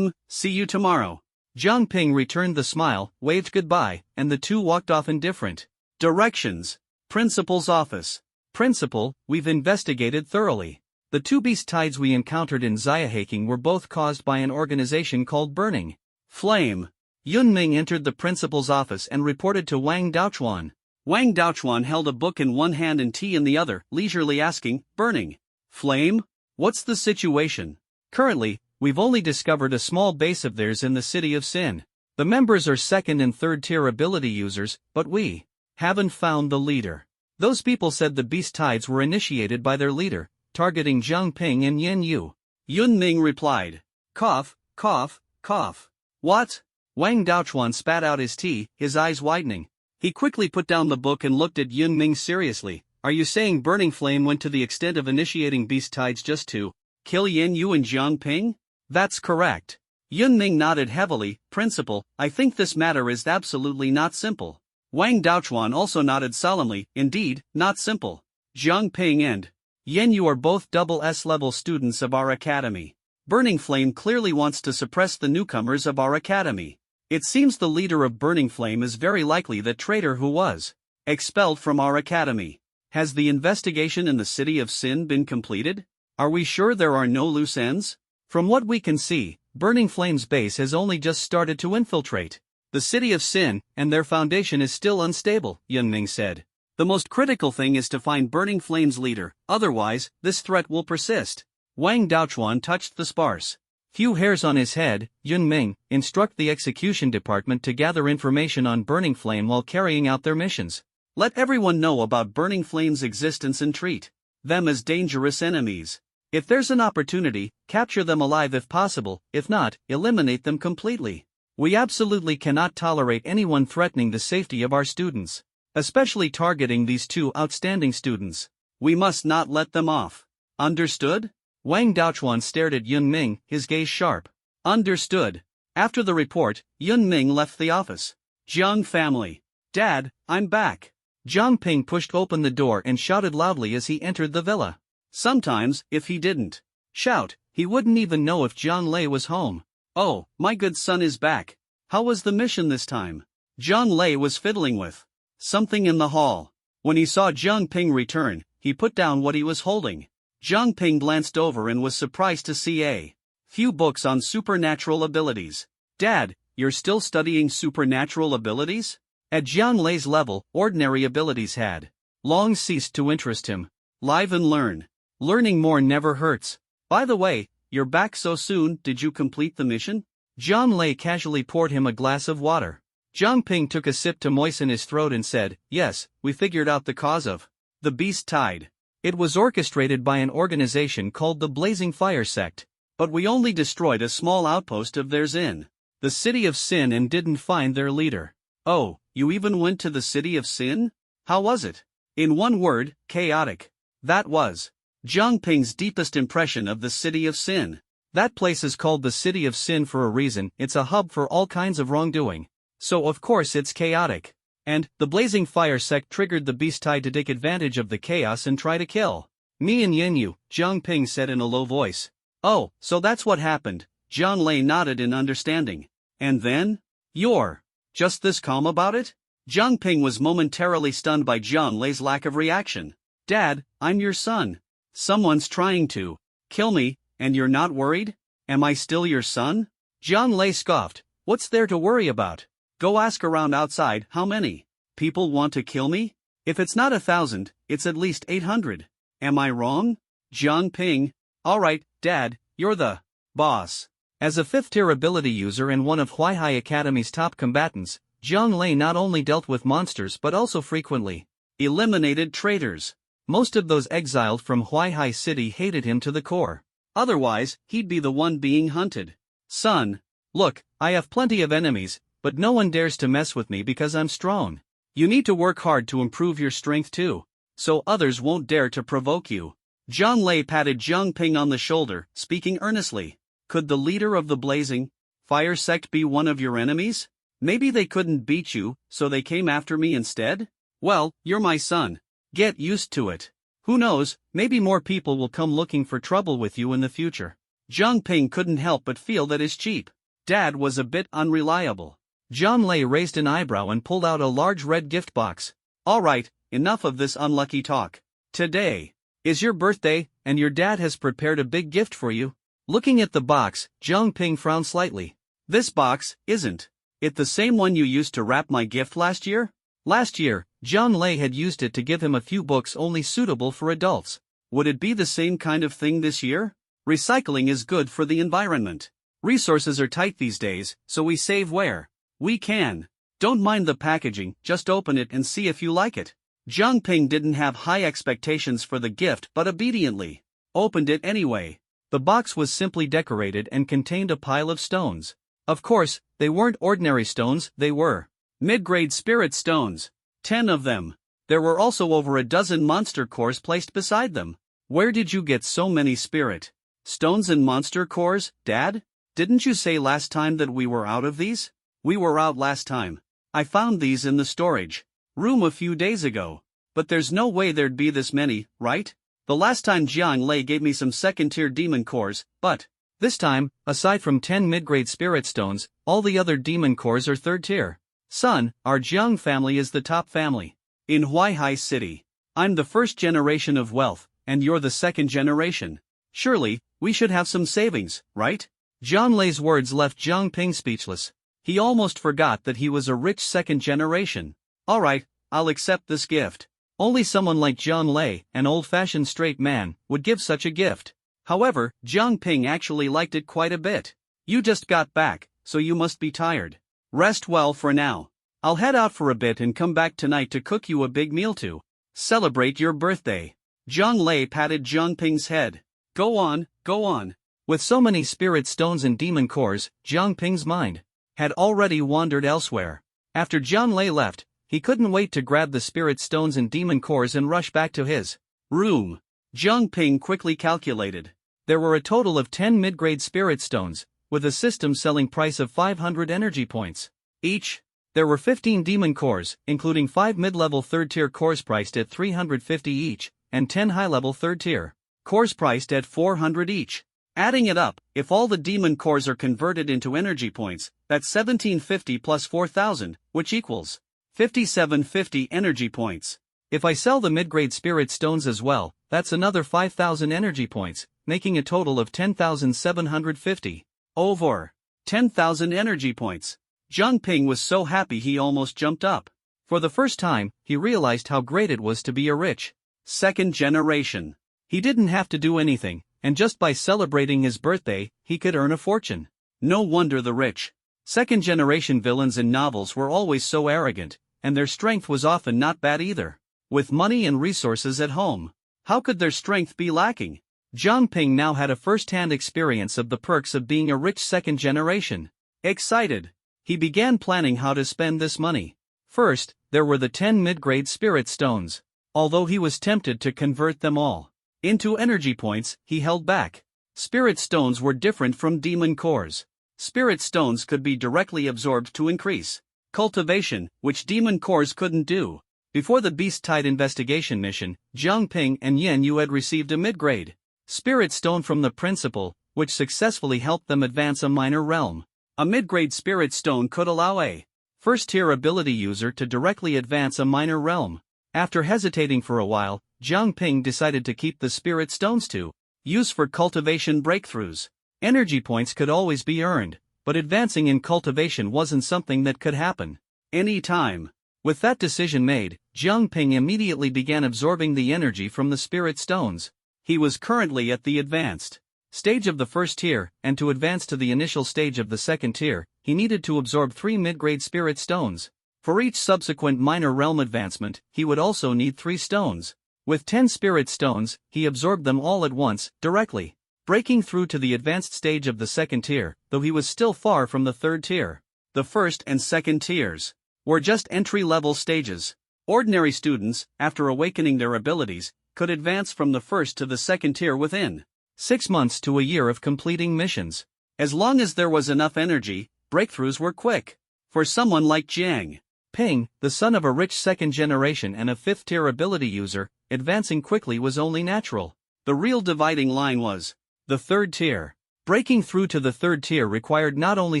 See you tomorrow. Jiang Ping returned the smile, waved goodbye, and the two walked off in different directions. Principal's office. Principal, we've investigated thoroughly. The two beast tides we encountered in Xiahaking were both caused by an organization called Burning Flame. Yun Ming entered the principal's office and reported to Wang Daochuan. Wang Daochuan held a book in one hand and tea in the other, leisurely asking, Burning Flame? What's the situation? Currently, we've only discovered a small base of theirs in the city of Sin. The members are second and third tier ability users, but we haven't found the leader. Those people said the beast tides were initiated by their leader, targeting Jiang Ping and Yen Yu. Yun Ming replied. Cough, cough, cough. What? Wang Daochuan spat out his tea, his eyes widening. He quickly put down the book and looked at Yun Ming seriously. Are you saying Burning Flame went to the extent of initiating beast tides just to kill Yen Yu and Jiang Ping? That's correct. Yun Ming nodded heavily. Principal, I think this matter is absolutely not simple. Wang Daochuan also nodded solemnly. Indeed, not simple. Jiang Ping and Yen Yu are both double S-level students of our academy. Burning Flame clearly wants to suppress the newcomers of our academy. It seems the leader of Burning Flame is very likely the traitor who was expelled from our academy. Has the investigation in the city of Sin been completed? Are we sure there are no loose ends? From what we can see, Burning Flame's base has only just started to infiltrate the city of Sin, and their foundation is still unstable, Yun Ming said. The most critical thing is to find Burning Flame's leader, otherwise, this threat will persist. Wang Daochuan touched the sparse few hairs on his head. Yun Ming, instruct the execution department to gather information on Burning Flame while carrying out their missions. Let everyone know about Burning Flame's existence and treat them as dangerous enemies. If there's an opportunity, capture them alive if possible, if not, eliminate them completely. We absolutely cannot tolerate anyone threatening the safety of our students. especially targeting these two outstanding students. We must not let them off. Understood? Wang Daochuan stared at Yun Ming, his gaze sharp. Understood. After the report, Yun Ming left the office. Jiang family. Dad, I'm back. Jiang Ping pushed open the door and shouted loudly as he entered the villa. Sometimes, if he didn't shout, he wouldn't even know if Jiang Lei was home. Oh, my good son is back. How was the mission this time? Jiang Lei was fiddling with something in the hall. When he saw Jiang Ping return, he put down what he was holding. Jiang Ping glanced over and was surprised to see a few books on supernatural abilities. Dad, you're still studying supernatural abilities? At Jiang Lei's level, ordinary abilities had long ceased to interest him. Live and learn. Learning more never hurts. By the way, you're back so soon, did you complete the mission? Jiang Lei casually poured him a glass of water. Jiang Ping took a sip to moisten his throat and said, yes, we figured out the cause of the beast tide. It was orchestrated by an organization called the Blazing Fire Sect. But we only destroyed a small outpost of theirs in the City of Sin and didn't find their leader. Oh, you even went to the City of Sin? How was it? In one word, chaotic. That was Jiang Ping's deepest impression of the City of Sin. That place is called the City of Sin for a reason. It's a hub for all kinds of wrongdoing. So of course it's chaotic. And the Blazing Fire Sect triggered the beast tide to take advantage of the chaos and try to kill me and Yin, Jiang Ping said in a low voice. Oh, so that's what happened. Jiang Lei nodded in understanding. And then? You're just this calm about it? Jiang Ping was momentarily stunned by Jiang Lei's lack of reaction. Dad, I'm your son. Someone's trying to kill me, and you're not worried? Am I still your son? Jiang Lei scoffed. What's there to worry about? Go ask around outside how many people want to kill me? If it's not 1,000, it's at least 800. Am I wrong? Jiang Ping. Alright, Dad, you're the boss. As a 5th-tier ability user and one of Huaihai Academy's top combatants, Jiang Lei not only dealt with monsters but also frequently eliminated traitors. Most of those exiled from Huaihai City hated him to the core. Otherwise, he'd be the one being hunted. Son, look, I have plenty of enemies, but no one dares to mess with me because I'm strong. You need to work hard to improve your strength too, so others won't dare to provoke you. Jiang Lei patted Jiang Ping on the shoulder, speaking earnestly. Could the leader of the Blazing Fire Sect be one of your enemies? Maybe they couldn't beat you, so they came after me instead? Well, you're my son. Get used to it. Who knows, maybe more people will come looking for trouble with you in the future. Jiang Ping couldn't help but feel that his cheap dad was a bit unreliable. Jiang Lei raised an eyebrow and pulled out a large red gift box. Alright, enough of this unlucky talk. Today is your birthday, and your dad has prepared a big gift for you. Looking at the box, Jiang Ping frowned slightly. This box, isn't it the same one you used to wrap my gift last year? Last year, Jiang Lei had used it to give him a few books only suitable for adults. Would it be the same kind of thing this year? Recycling is good for the environment. Resources are tight these days, so we save where we can. Don't mind the packaging, just open it and see if you like it. Jiang Ping didn't have high expectations for the gift but obediently opened it anyway. The box was simply decorated and contained a pile of stones. Of course, they weren't ordinary stones, they were mid-grade spirit stones. 10 of them. There were also over a dozen monster cores placed beside them. Where did you get so many spirit stones and monster cores, Dad? Didn't you say last time that we were out of these? We were out last time. I found these in the storage room a few days ago. But there's no way there'd be this many, right? The last time Jiang Lei gave me some second-tier demon cores, but this time, aside from 10 mid-grade spirit stones, all the other demon cores are 3rd tier. Son, our Jiang family is the top family in Huaihai City. I'm the 1st generation of wealth, and you're the 2nd generation. Surely, we should have some savings, right? Jiang Lei's words left Jiang Ping speechless. He almost forgot that he was a rich 2nd generation. Alright, I'll accept this gift. Only someone like Jiang Lei, an old-fashioned straight man, would give such a gift. However, Jiang Ping actually liked it quite a bit. You just got back, so you must be tired. Rest well for now. I'll head out for a bit and come back tonight to cook you a big meal to celebrate your birthday. Jiang Lei patted Jiang Ping's head. Go on, go on. With so many spirit stones and demon cores, Jiang Ping's mind had already wandered elsewhere. After Jiang Lei left, he couldn't wait to grab the spirit stones and demon cores and rush back to his room. Jiang Ping quickly calculated. There were a total of 10 mid-grade spirit stones, with a system selling price of 500 energy points each. There were 15 demon cores, including 5 mid-level third-tier cores priced at 350 each, and 10 high-level third-tier cores priced at 400 each. Adding it up, if all the demon cores are converted into energy points, that's 1750 plus 4000, which equals 5750 energy points. If I sell the mid-grade spirit stones as well, that's another 5000 energy points, making a total of 10,750. Over 10,000 energy points. Jiang Ping was so happy he almost jumped up. For the first time, he realized how great it was to be a rich second generation. He didn't have to do anything, and just by celebrating his birthday, he could earn a fortune. No wonder the rich second generation villains in novels were always so arrogant, and their strength was often not bad either. With money and resources at home, how could their strength be lacking? Jiang Ping now had a first-hand experience of the perks of being a rich second generation. Excited, he began planning how to spend this money. First, there were the 10 mid-grade spirit stones. Although he was tempted to convert them all into energy points, he held back. Spirit stones were different from demon cores. Spirit stones could be directly absorbed to increase cultivation, which demon cores couldn't do. Before the Beast Tide investigation mission, Jiang Ping and Yen Yu had received a mid-grade spirit stone from the principal, which successfully helped them advance a minor realm. A mid-grade spirit stone could allow a first-tier ability user to directly advance a minor realm. After hesitating for a while, Jiang Ping decided to keep the spirit stones to use for cultivation breakthroughs. Energy points could always be earned, but advancing in cultivation wasn't something that could happen any time. With that decision made, Jiang Ping immediately began absorbing the energy from the spirit stones. He was currently at the advanced stage of the first tier, and to advance to the initial stage of the second tier, he needed to absorb 3 mid-grade spirit stones. For each subsequent minor realm advancement, he would also need 3 stones. With 10 spirit stones, he absorbed them all at once, directly breaking through to the advanced stage of the second tier, though he was still far from the third tier. The first and second tiers were just entry-level stages. Ordinary students, after awakening their abilities, could advance from the first to the second tier within 6 months to a year of completing missions. As long as there was enough energy, breakthroughs were quick. For someone like Jiang Ping, the son of a rich second generation and a fifth-tier ability user, advancing quickly was only natural. The real dividing line was the third tier. Breaking through to the third tier required not only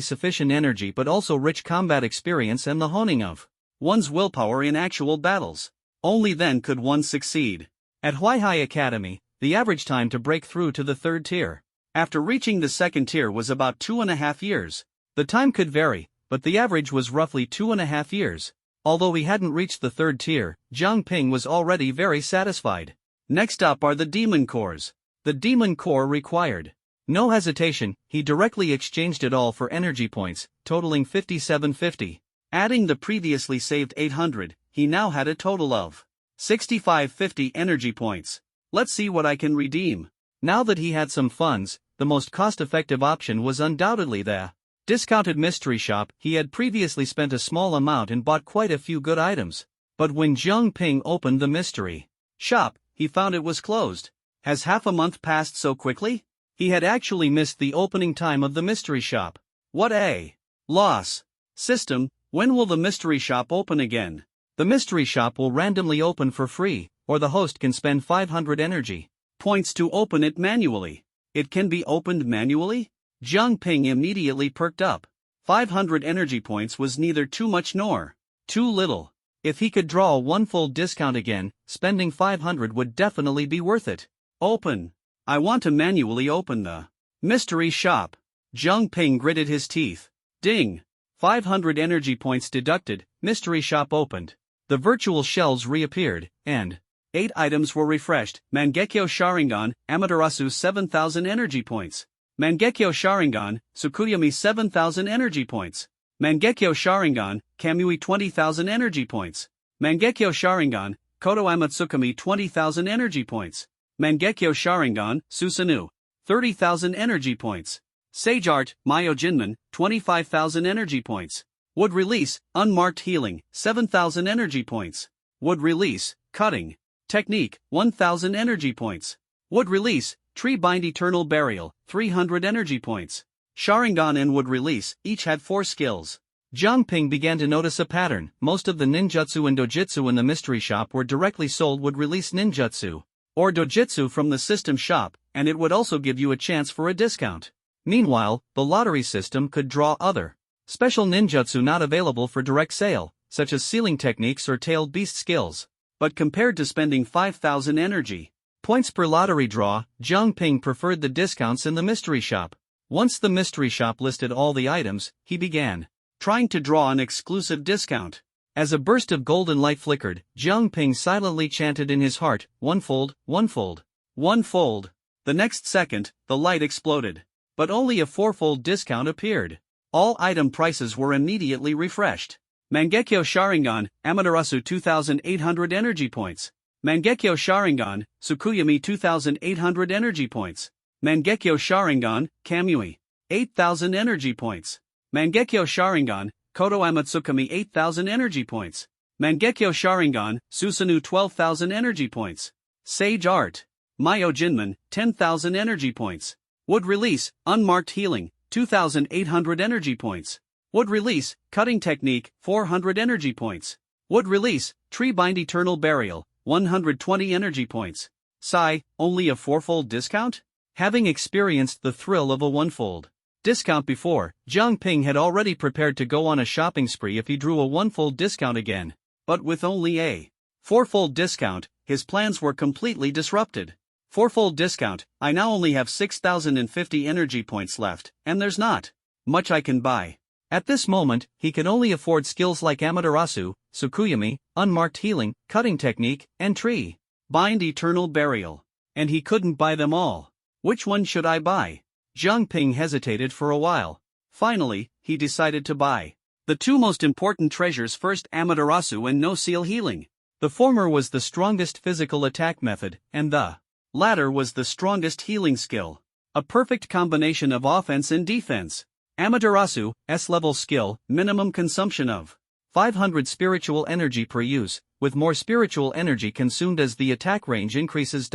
sufficient energy but also rich combat experience and the honing of one's willpower in actual battles. Only then could one succeed. At Huaihai Academy, the average time to break through to the third tier after reaching the second tier was about 2.5 years. The time could vary, but the average was roughly 2.5 years. Although he hadn't reached the third tier, Jiang Ping was already very satisfied. Next up are the demon cores. The demon core required no hesitation, he directly exchanged it all for energy points, totaling 5750. Adding the previously saved 800, he now had a total of 6550 energy points. Let's see what I can redeem. Now that he had some funds, the most cost-effective option was undoubtedly the discounted mystery shop. He had previously spent a small amount and bought quite a few good items. But when Jiang Ping opened the mystery shop, he found it was closed. Has half a month passed so quickly? He had actually missed the opening time of the mystery shop. What a loss. System, when will the mystery shop open again? The mystery shop will randomly open for free, or the host can spend 500 energy points to open it manually. It can be opened manually? Jiang Ping immediately perked up. 500 energy points was neither too much nor too little. If he could draw one full discount again, spending 500 would definitely be worth it. Open. I want to manually open the mystery shop. Jiang Ping gritted his teeth. Ding. 500 energy points deducted, mystery shop opened. The virtual shelves reappeared, and 8 items were refreshed. Mangekyo Sharingan, Amaterasu 7000 energy points. Mangekyo Sharingan, Tsukuyomi 7000 energy points. Mangekyo Sharingan, Kamui 20,000 energy points. Mangekyo Sharingan, Koto Amatsukami 20,000 energy points. Mangekyo Sharingan, Susanoo 30,000 energy points. Sage Art, Myojinman, 25,000 energy points. Would release, unmarked healing, 7,000 energy points. Would release, cutting technique, 1,000 energy points. Would release, tree bind eternal burial, 300 energy points. Sharingan and would release, each had 4 skills. Jiang Ping began to notice a pattern. Most of the ninjutsu and dojutsu in the mystery shop were directly sold would release ninjutsu or dojutsu from the system shop, and it would also give you a chance for a discount. Meanwhile, the lottery system could draw other special ninjutsu not available for direct sale, such as sealing techniques or tailed beast skills. But compared to spending 5,000 energy points per lottery draw, Jiang Ping preferred the discounts in the mystery shop. Once the mystery shop listed all the items, he began trying to draw an exclusive discount. As a burst of golden light flickered, Jiang Ping silently chanted in his heart, "One-fold, one-fold, one-fold." The next second, the light exploded. But only a 4-fold discount appeared. All item prices were immediately refreshed. Mangekyo Sharingan, Amaterasu 2,800 energy points. Mangekyo Sharingan, Tsukuyami 2,800 energy points. Mangekyo Sharingan, Kamui, 8,000 energy points. Mangekyo Sharingan, Koto Amatsukami 8,000 energy points. Mangekyo Sharingan, Susanoo 12,000 energy points. Sage Art, Myo Jinman, 10,000 energy points. Would release, unmarked healing, 2,800 energy points. Would release, cutting technique, 400 energy points. Would release, tree bind eternal burial, 120 energy points. Sigh, only a 4-fold discount? Having experienced the thrill of a 1-fold discount before, Jiang Ping had already prepared to go on a shopping spree if he drew a 1-fold discount again. But with only a 4-fold discount, his plans were completely disrupted. 4-fold discount, I now only have 6,050 energy points left, and there's not much I can buy. At this moment, he could only afford skills like Amaterasu, Tsukuyami, unmarked healing, cutting technique, and tree bind eternal burial. And he couldn't buy them all. Which one should I buy? Jiang Ping hesitated for a while. Finally, he decided to buy the 2 most important treasures first, Amaterasu and no-seal healing. The former was the strongest physical attack method, and the latter was the strongest healing skill. A perfect combination of offense and defense. Amaterasu, S-level skill, minimum consumption of 500 spiritual energy per use, with more spiritual energy consumed as the attack range increases.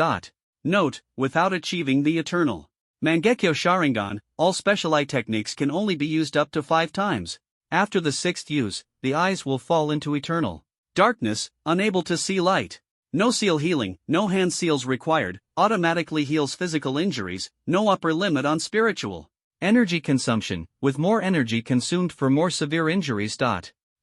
Note, without achieving the eternal Mangekyo Sharingan, all special eye techniques can only be used up to 5 times. After the 6th use, the eyes will fall into eternal darkness, unable to see light. No seal healing, no hand seals required, automatically heals physical injuries, no upper limit on spiritual energy consumption, with more energy consumed for more severe injuries.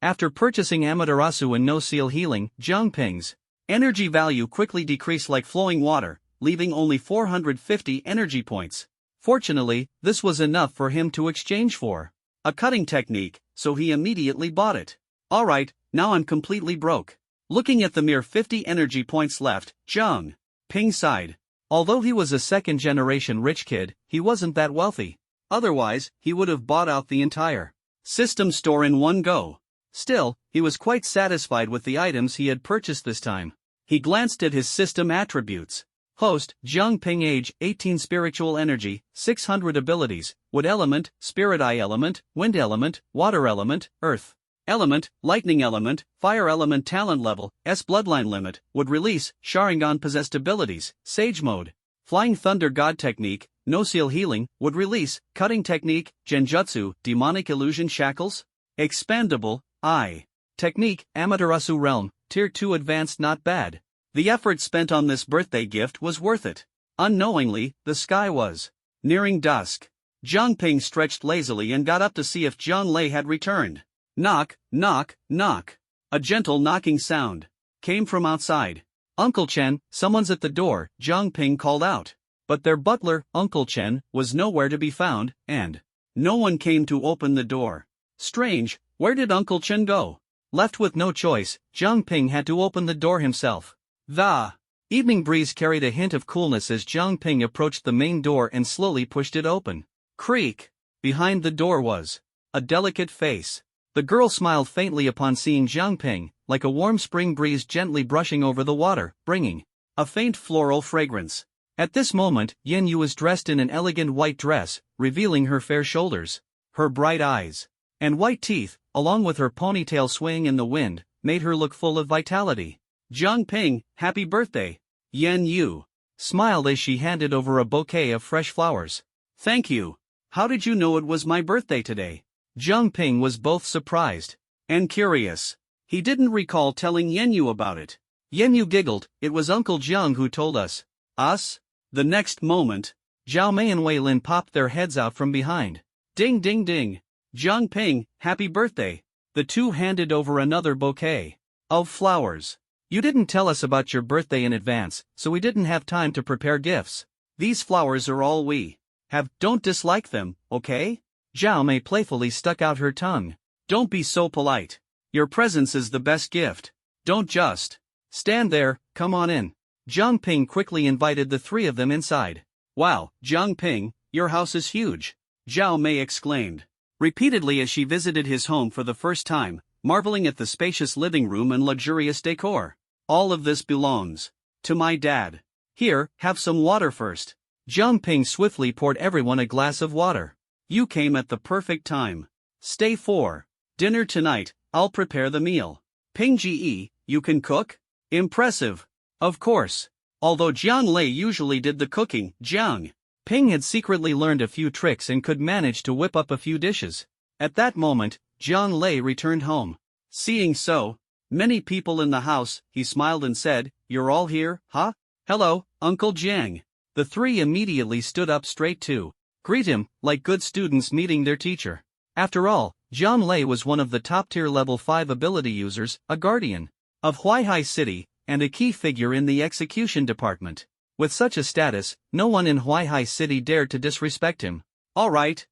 After purchasing Amaterasu and no seal healing, Jiang Ping's energy value quickly decreased like flowing water, leaving only 450 energy points. Fortunately, this was enough for him to exchange for a cutting technique, so he immediately bought it. Alright, now I'm completely broke. Looking at the mere 50 energy points left, Jiang Ping sighed. Although he was a second-generation rich kid, he wasn't that wealthy. Otherwise, he would have bought out the entire system store in one go. Still, he was quite satisfied with the items he had purchased this time. He glanced at his system attributes. Host, Jiang Ping, age, 18, spiritual energy, 600 abilities, wood element, spirit eye element, wind element, water element, earth element, lightning element, fire element, talent level, S bloodline limit, would release, Sharingan possessed abilities, sage mode, flying thunder god technique, no seal healing, would release, cutting technique, genjutsu, demonic illusion shackles, expandable, eye technique, Amaterasu realm, tier 2 advanced. Not bad. The effort spent on this birthday gift was worth it. Unknowingly, the sky was nearing dusk. Jiang Ping stretched lazily and got up to see if Jiang Lei had returned. Knock, knock, knock. A gentle knocking sound came from outside. Uncle Chen, someone's at the door, Jiang Ping called out. But their butler, Uncle Chen, was nowhere to be found, and no one came to open the door. Strange, where did Uncle Chen go? Left with no choice, Jiang Ping had to open the door himself. The evening breeze carried a hint of coolness as Jiang Ping approached the main door and slowly pushed it open. Creak! Behind the door was a delicate face. The girl smiled faintly upon seeing Jiang Ping, like a warm spring breeze gently brushing over the water, bringing a faint floral fragrance. At this moment, Yin Yu was dressed in an elegant white dress, revealing her fair shoulders. Her bright eyes and white teeth, along with her ponytail swaying in the wind, made her look full of vitality. Jiang Ping, happy birthday! Yan Yu smiled as she handed over a bouquet of fresh flowers. Thank you. How did you know it was my birthday today? Jiang Ping was both surprised and curious. He didn't recall telling Yan Yu about it. Yan Yu giggled, it was Uncle Jiang who told us. Us? The next moment, Zhao Mei and Wei Lin popped their heads out from behind. Ding ding ding. Jiang Ping, happy birthday. The two handed over another bouquet of flowers. You didn't tell us about your birthday in advance, so we didn't have time to prepare gifts. These flowers are all we have. Don't dislike them, okay? Zhao Mei playfully stuck out her tongue. Don't be so polite. Your presence is the best gift. Don't just stand there, come on in. Jiang Ping quickly invited the three of them inside. Wow, Jiang Ping, your house is huge, Zhao Mei exclaimed repeatedly as she visited his home for the first time, marveling at the spacious living room and luxurious decor. All of this belongs to my dad. Here, have some water first. Jiang Ping swiftly poured everyone a glass of water. You came at the perfect time. Stay for dinner tonight, I'll prepare the meal. Ping Ge, you can cook? Impressive. Of course. Although Jiang Lei usually did the cooking, Jiang Ping had secretly learned a few tricks and could manage to whip up a few dishes. At that moment, Jiang Lei returned home. Seeing so many people in the house, he smiled and said, You're all here, huh? Hello, Uncle Jiang. The three immediately stood up straight to greet him, like good students meeting their teacher. After all, Jiang Lei was one of the top-tier level 5 ability users, a guardian of Huaihai City, and a key figure in the execution department. With such a status, no one in Huaihai City dared to disrespect him. All right,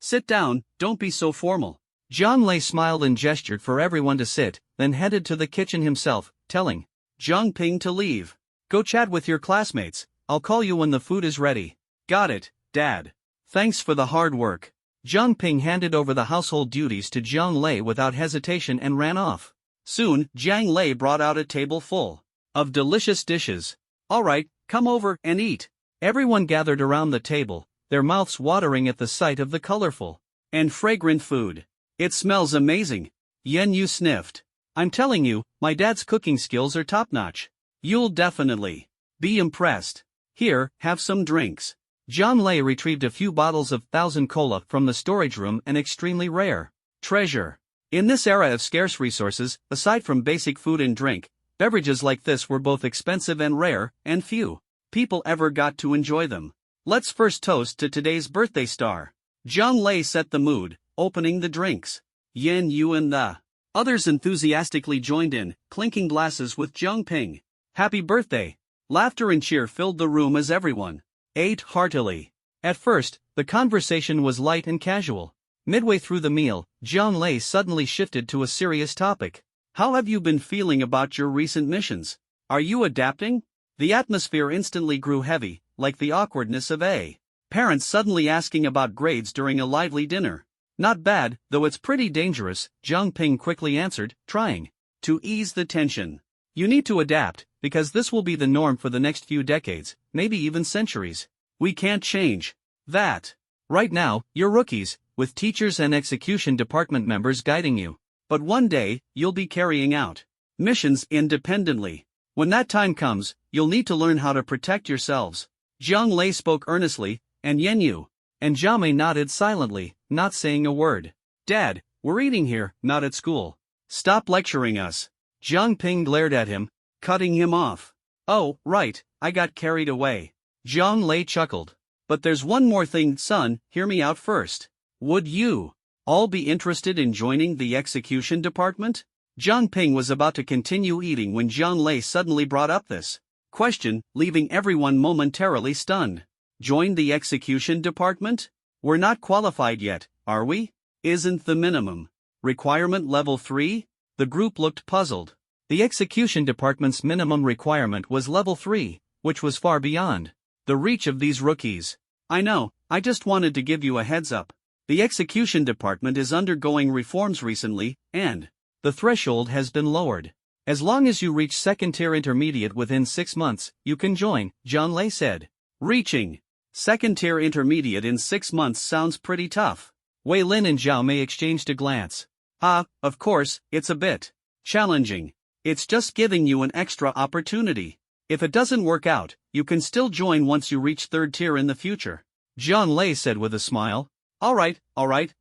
sit down, don't be so formal. Jiang Lei smiled and gestured for everyone to sit, then headed to the kitchen himself, telling Jiang Ping to leave. Go chat with your classmates, I'll call you when the food is ready. Got it, Dad. Thanks for the hard work. Jiang Ping handed over the household duties to Jiang Lei without hesitation and ran off. Soon, Jiang Lei brought out a table full of delicious dishes. All right, come over and eat. Everyone gathered around the table, their mouths watering at the sight of the colorful and fragrant food. It smells amazing. Yan Yu sniffed. I'm telling you, my dad's cooking skills are top-notch. You'll definitely be impressed. Here, have some drinks. Jiang Lei retrieved a few bottles of Thousand Cola from the storage room, an extremely rare treasure. In this era of scarce resources, aside from basic food and drink, beverages like this were both expensive and rare, and few people ever got to enjoy them. Let's first toast to today's birthday star. Jiang Lei set the mood, opening the drinks. Yan Yu and the others enthusiastically joined in, clinking glasses with Jiang Ping. Happy birthday! Laughter and cheer filled the room as everyone ate heartily. At first, the conversation was light and casual. Midway through the meal, Jiang Lei suddenly shifted to a serious topic. How have you been feeling about your recent missions? Are you adapting? The atmosphere instantly grew heavy, like the awkwardness of a parent suddenly asking about grades during a lively dinner. Not bad, though it's pretty dangerous, Jiang Ping quickly answered, trying to ease the tension. You need to adapt, because this will be the norm for the next few decades, maybe even centuries. We can't change that. Right now, you're rookies, with teachers and execution department members guiding you. But one day, you'll be carrying out missions independently. When that time comes, you'll need to learn how to protect yourselves. Jiang Lei spoke earnestly, and Yan Yu and Zhao Mei nodded silently, not saying a word. Dad, we're eating here, not at school. Stop lecturing us. Jiang Ping glared at him, cutting him off. Oh, right, I got carried away. Jiang Lei chuckled. But there's one more thing, son, hear me out first. Would you all be interested in joining the execution department? Jiang Ping was about to continue eating when Jiang Lei suddenly brought up this question, leaving everyone momentarily stunned. Join the execution department? We're not qualified yet, are we? Isn't the minimum requirement level 3? The group looked puzzled. The execution department's minimum requirement was level 3, which was far beyond the reach of these rookies. I know, I just wanted to give you a heads up. The execution department is undergoing reforms recently, and the threshold has been lowered. As long as you reach second-tier intermediate within 6 months, you can join, Jiang Lei said. Reaching second-tier intermediate in 6 months sounds pretty tough. Wei Lin and Zhao Mei exchanged a glance. Of course, it's a bit challenging. It's just giving you an extra opportunity. If it doesn't work out, you can still join once you reach third tier in the future. Zhang Lei said with a smile. Alright,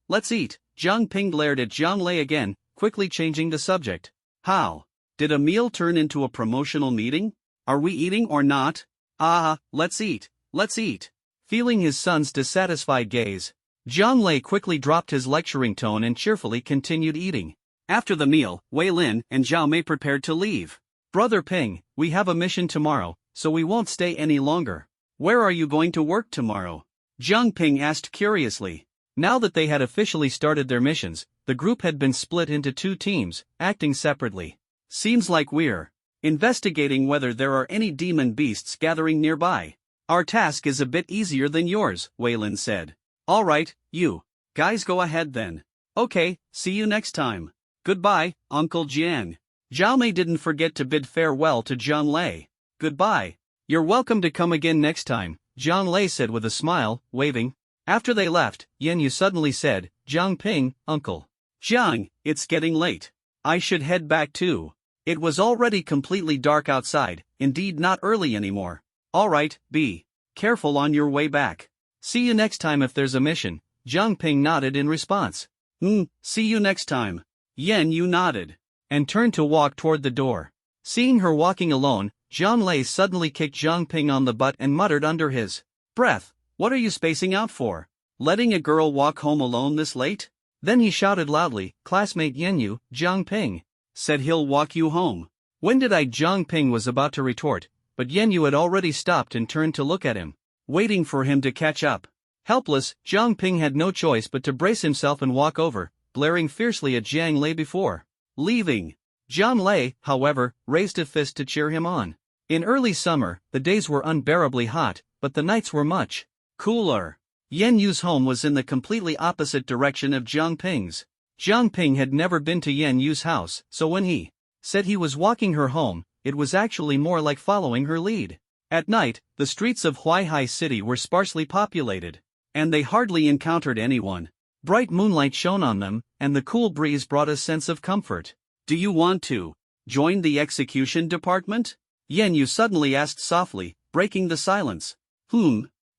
let's eat. Zhang Ping glared at Zhang Lei again, quickly changing the subject. How? Did a meal turn into a promotional meeting? Are we eating or not? Let's eat. Feeling his son's dissatisfied gaze, Zhang Lei quickly dropped his lecturing tone and cheerfully continued eating. After the meal, Wei Lin and Zhao Mei prepared to leave. Brother Ping, we have a mission tomorrow, so we won't stay any longer. Where are you going to work tomorrow? Zhang Ping asked curiously. Now that they had officially started their missions, the group had been split into two teams, acting separately. Seems like we're investigating whether there are any demon beasts gathering nearby. Our task is a bit easier than yours, Wei Lin said. Alright, you guys go ahead then. Okay, see you next time. Goodbye, Uncle Jiang. Zhao Mei didn't forget to bid farewell to Zhang Lei. Goodbye. You're welcome to come again next time, Zhang Lei said with a smile, waving. After they left, Yan Yu suddenly said, Zhang Ping, Uncle Zhang, it's getting late. I should head back too. It was already completely dark outside, indeed not early anymore. Alright, be careful on your way back. See you next time if there's a mission. Zhang Ping nodded in response. See you next time. Yan Yu nodded and turned to walk toward the door. Seeing her walking alone, Zhang Lei suddenly kicked Zhang Ping on the butt and muttered under his breath, What are you spacing out for? Letting a girl walk home alone this late? Then he shouted loudly, Classmate Yan Yu, Zhang Ping said he'll walk you home. When did I? Zhang Ping was about to retort, but Yan Yu had already stopped and turned to look at him, waiting for him to catch up. Helpless, Zhang Ping had no choice but to brace himself and walk over, glaring fiercely at Zhang Lei before leaving. Zhang Lei, however, raised a fist to cheer him on. In early summer, the days were unbearably hot, but the nights were much cooler. Yan Yu's home was in the completely opposite direction of Zhang Ping's. Zhang Ping had never been to Yan Yu's house, so when he said he was walking her home, it was actually more like following her lead. At night, the streets of Huaihai City were sparsely populated, and they hardly encountered anyone. Bright moonlight shone on them, and the cool breeze brought a sense of comfort. Do you want to join the execution department? Yan Yu suddenly asked softly, breaking the silence.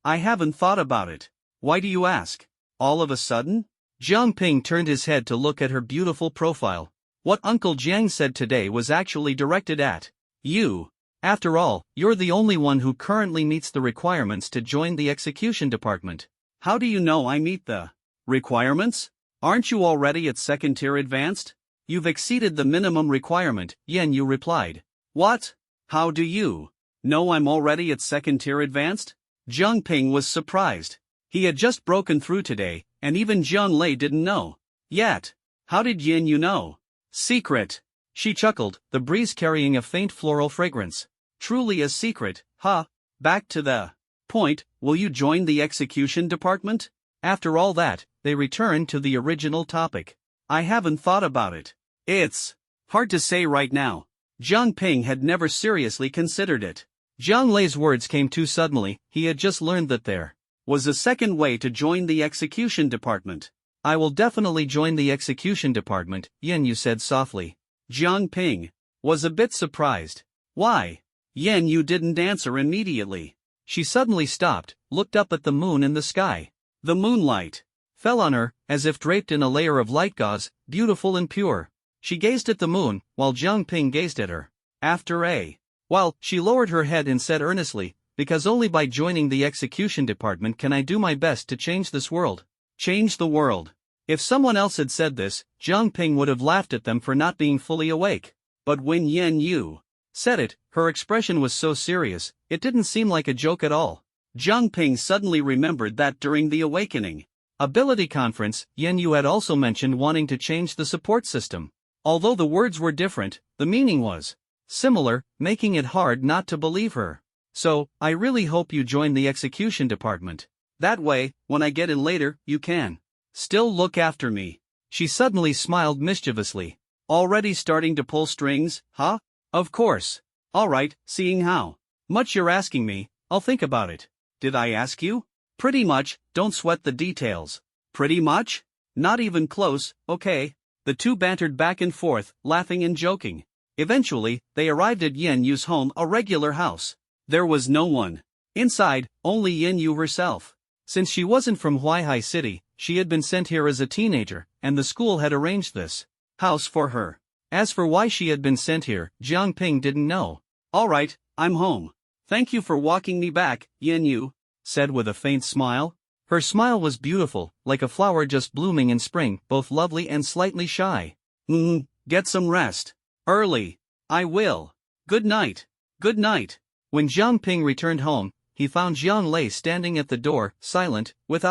I haven't thought about it. Why do you ask? All of a sudden? Zhang Ping turned his head to look at her beautiful profile. What Uncle Jiang said today was actually directed at you. After all, you're the only one who currently meets the requirements to join the execution department. How do you know I meet the requirements? Aren't you already at second tier advanced? You've exceeded the minimum requirement, Yan Yu replied. What? How do you know I'm already at second tier advanced? Zhang Ping was surprised. He had just broken through today, and even Zhang Lei didn't know yet. How did Yan Yu know? Secret. She chuckled, the breeze carrying a faint floral fragrance. Truly a secret, huh? Back to the point, will you join the execution department? After all that, they returned to the original topic. I haven't thought about it. It's hard to say right now. Zhang Ping had never seriously considered it. Zhang Lei's words came too suddenly. He had just learned that there was a second way to join the execution department. I will definitely join the execution department, Yan Yu said softly. Zhang Ping was a bit surprised. Why? Yan Yu didn't answer immediately. She suddenly stopped, looked up at the moon in the sky. The moonlight fell on her, as if draped in a layer of light gauze, beautiful and pure. She gazed at the moon, while Zhang Ping gazed at her. After a while, she lowered her head and said earnestly, Because only by joining the execution department can I do my best to change this world. Change the world. If someone else had said this, Zhang Ping would have laughed at them for not being fully awake. But when Yan Yu said it, her expression was so serious, it didn't seem like a joke at all. Zhang Ping suddenly remembered that during the Awakening Ability Conference, Yan Yu had also mentioned wanting to change the support system. Although the words were different, the meaning was similar, making it hard not to believe her. So, I really hope you join the execution department. That way, when I get in later, you can still look after me. She suddenly smiled mischievously. Already starting to pull strings, huh? Of course. Alright, seeing how much you're asking me, I'll think about it. Did I ask you? Pretty much, don't sweat the details. Pretty much? Not even close, okay? The two bantered back and forth, laughing and joking. Eventually, they arrived at Yen Yu's home, a regular house. There was no one inside, only Yen Yu herself. Since she wasn't from Huaihai City, she had been sent here as a teenager, and the school had arranged this house for her. As for why she had been sent here, Jiang Ping didn't know. Alright, I'm home. Thank you for walking me back, Yen Yu said with a faint smile. Her smile was beautiful, like a flower just blooming in spring, both lovely and slightly shy. Get some rest. Early. I will. Good night. Good night. When Jiang Ping returned home, he found Jiang Lei standing at the door, silent, with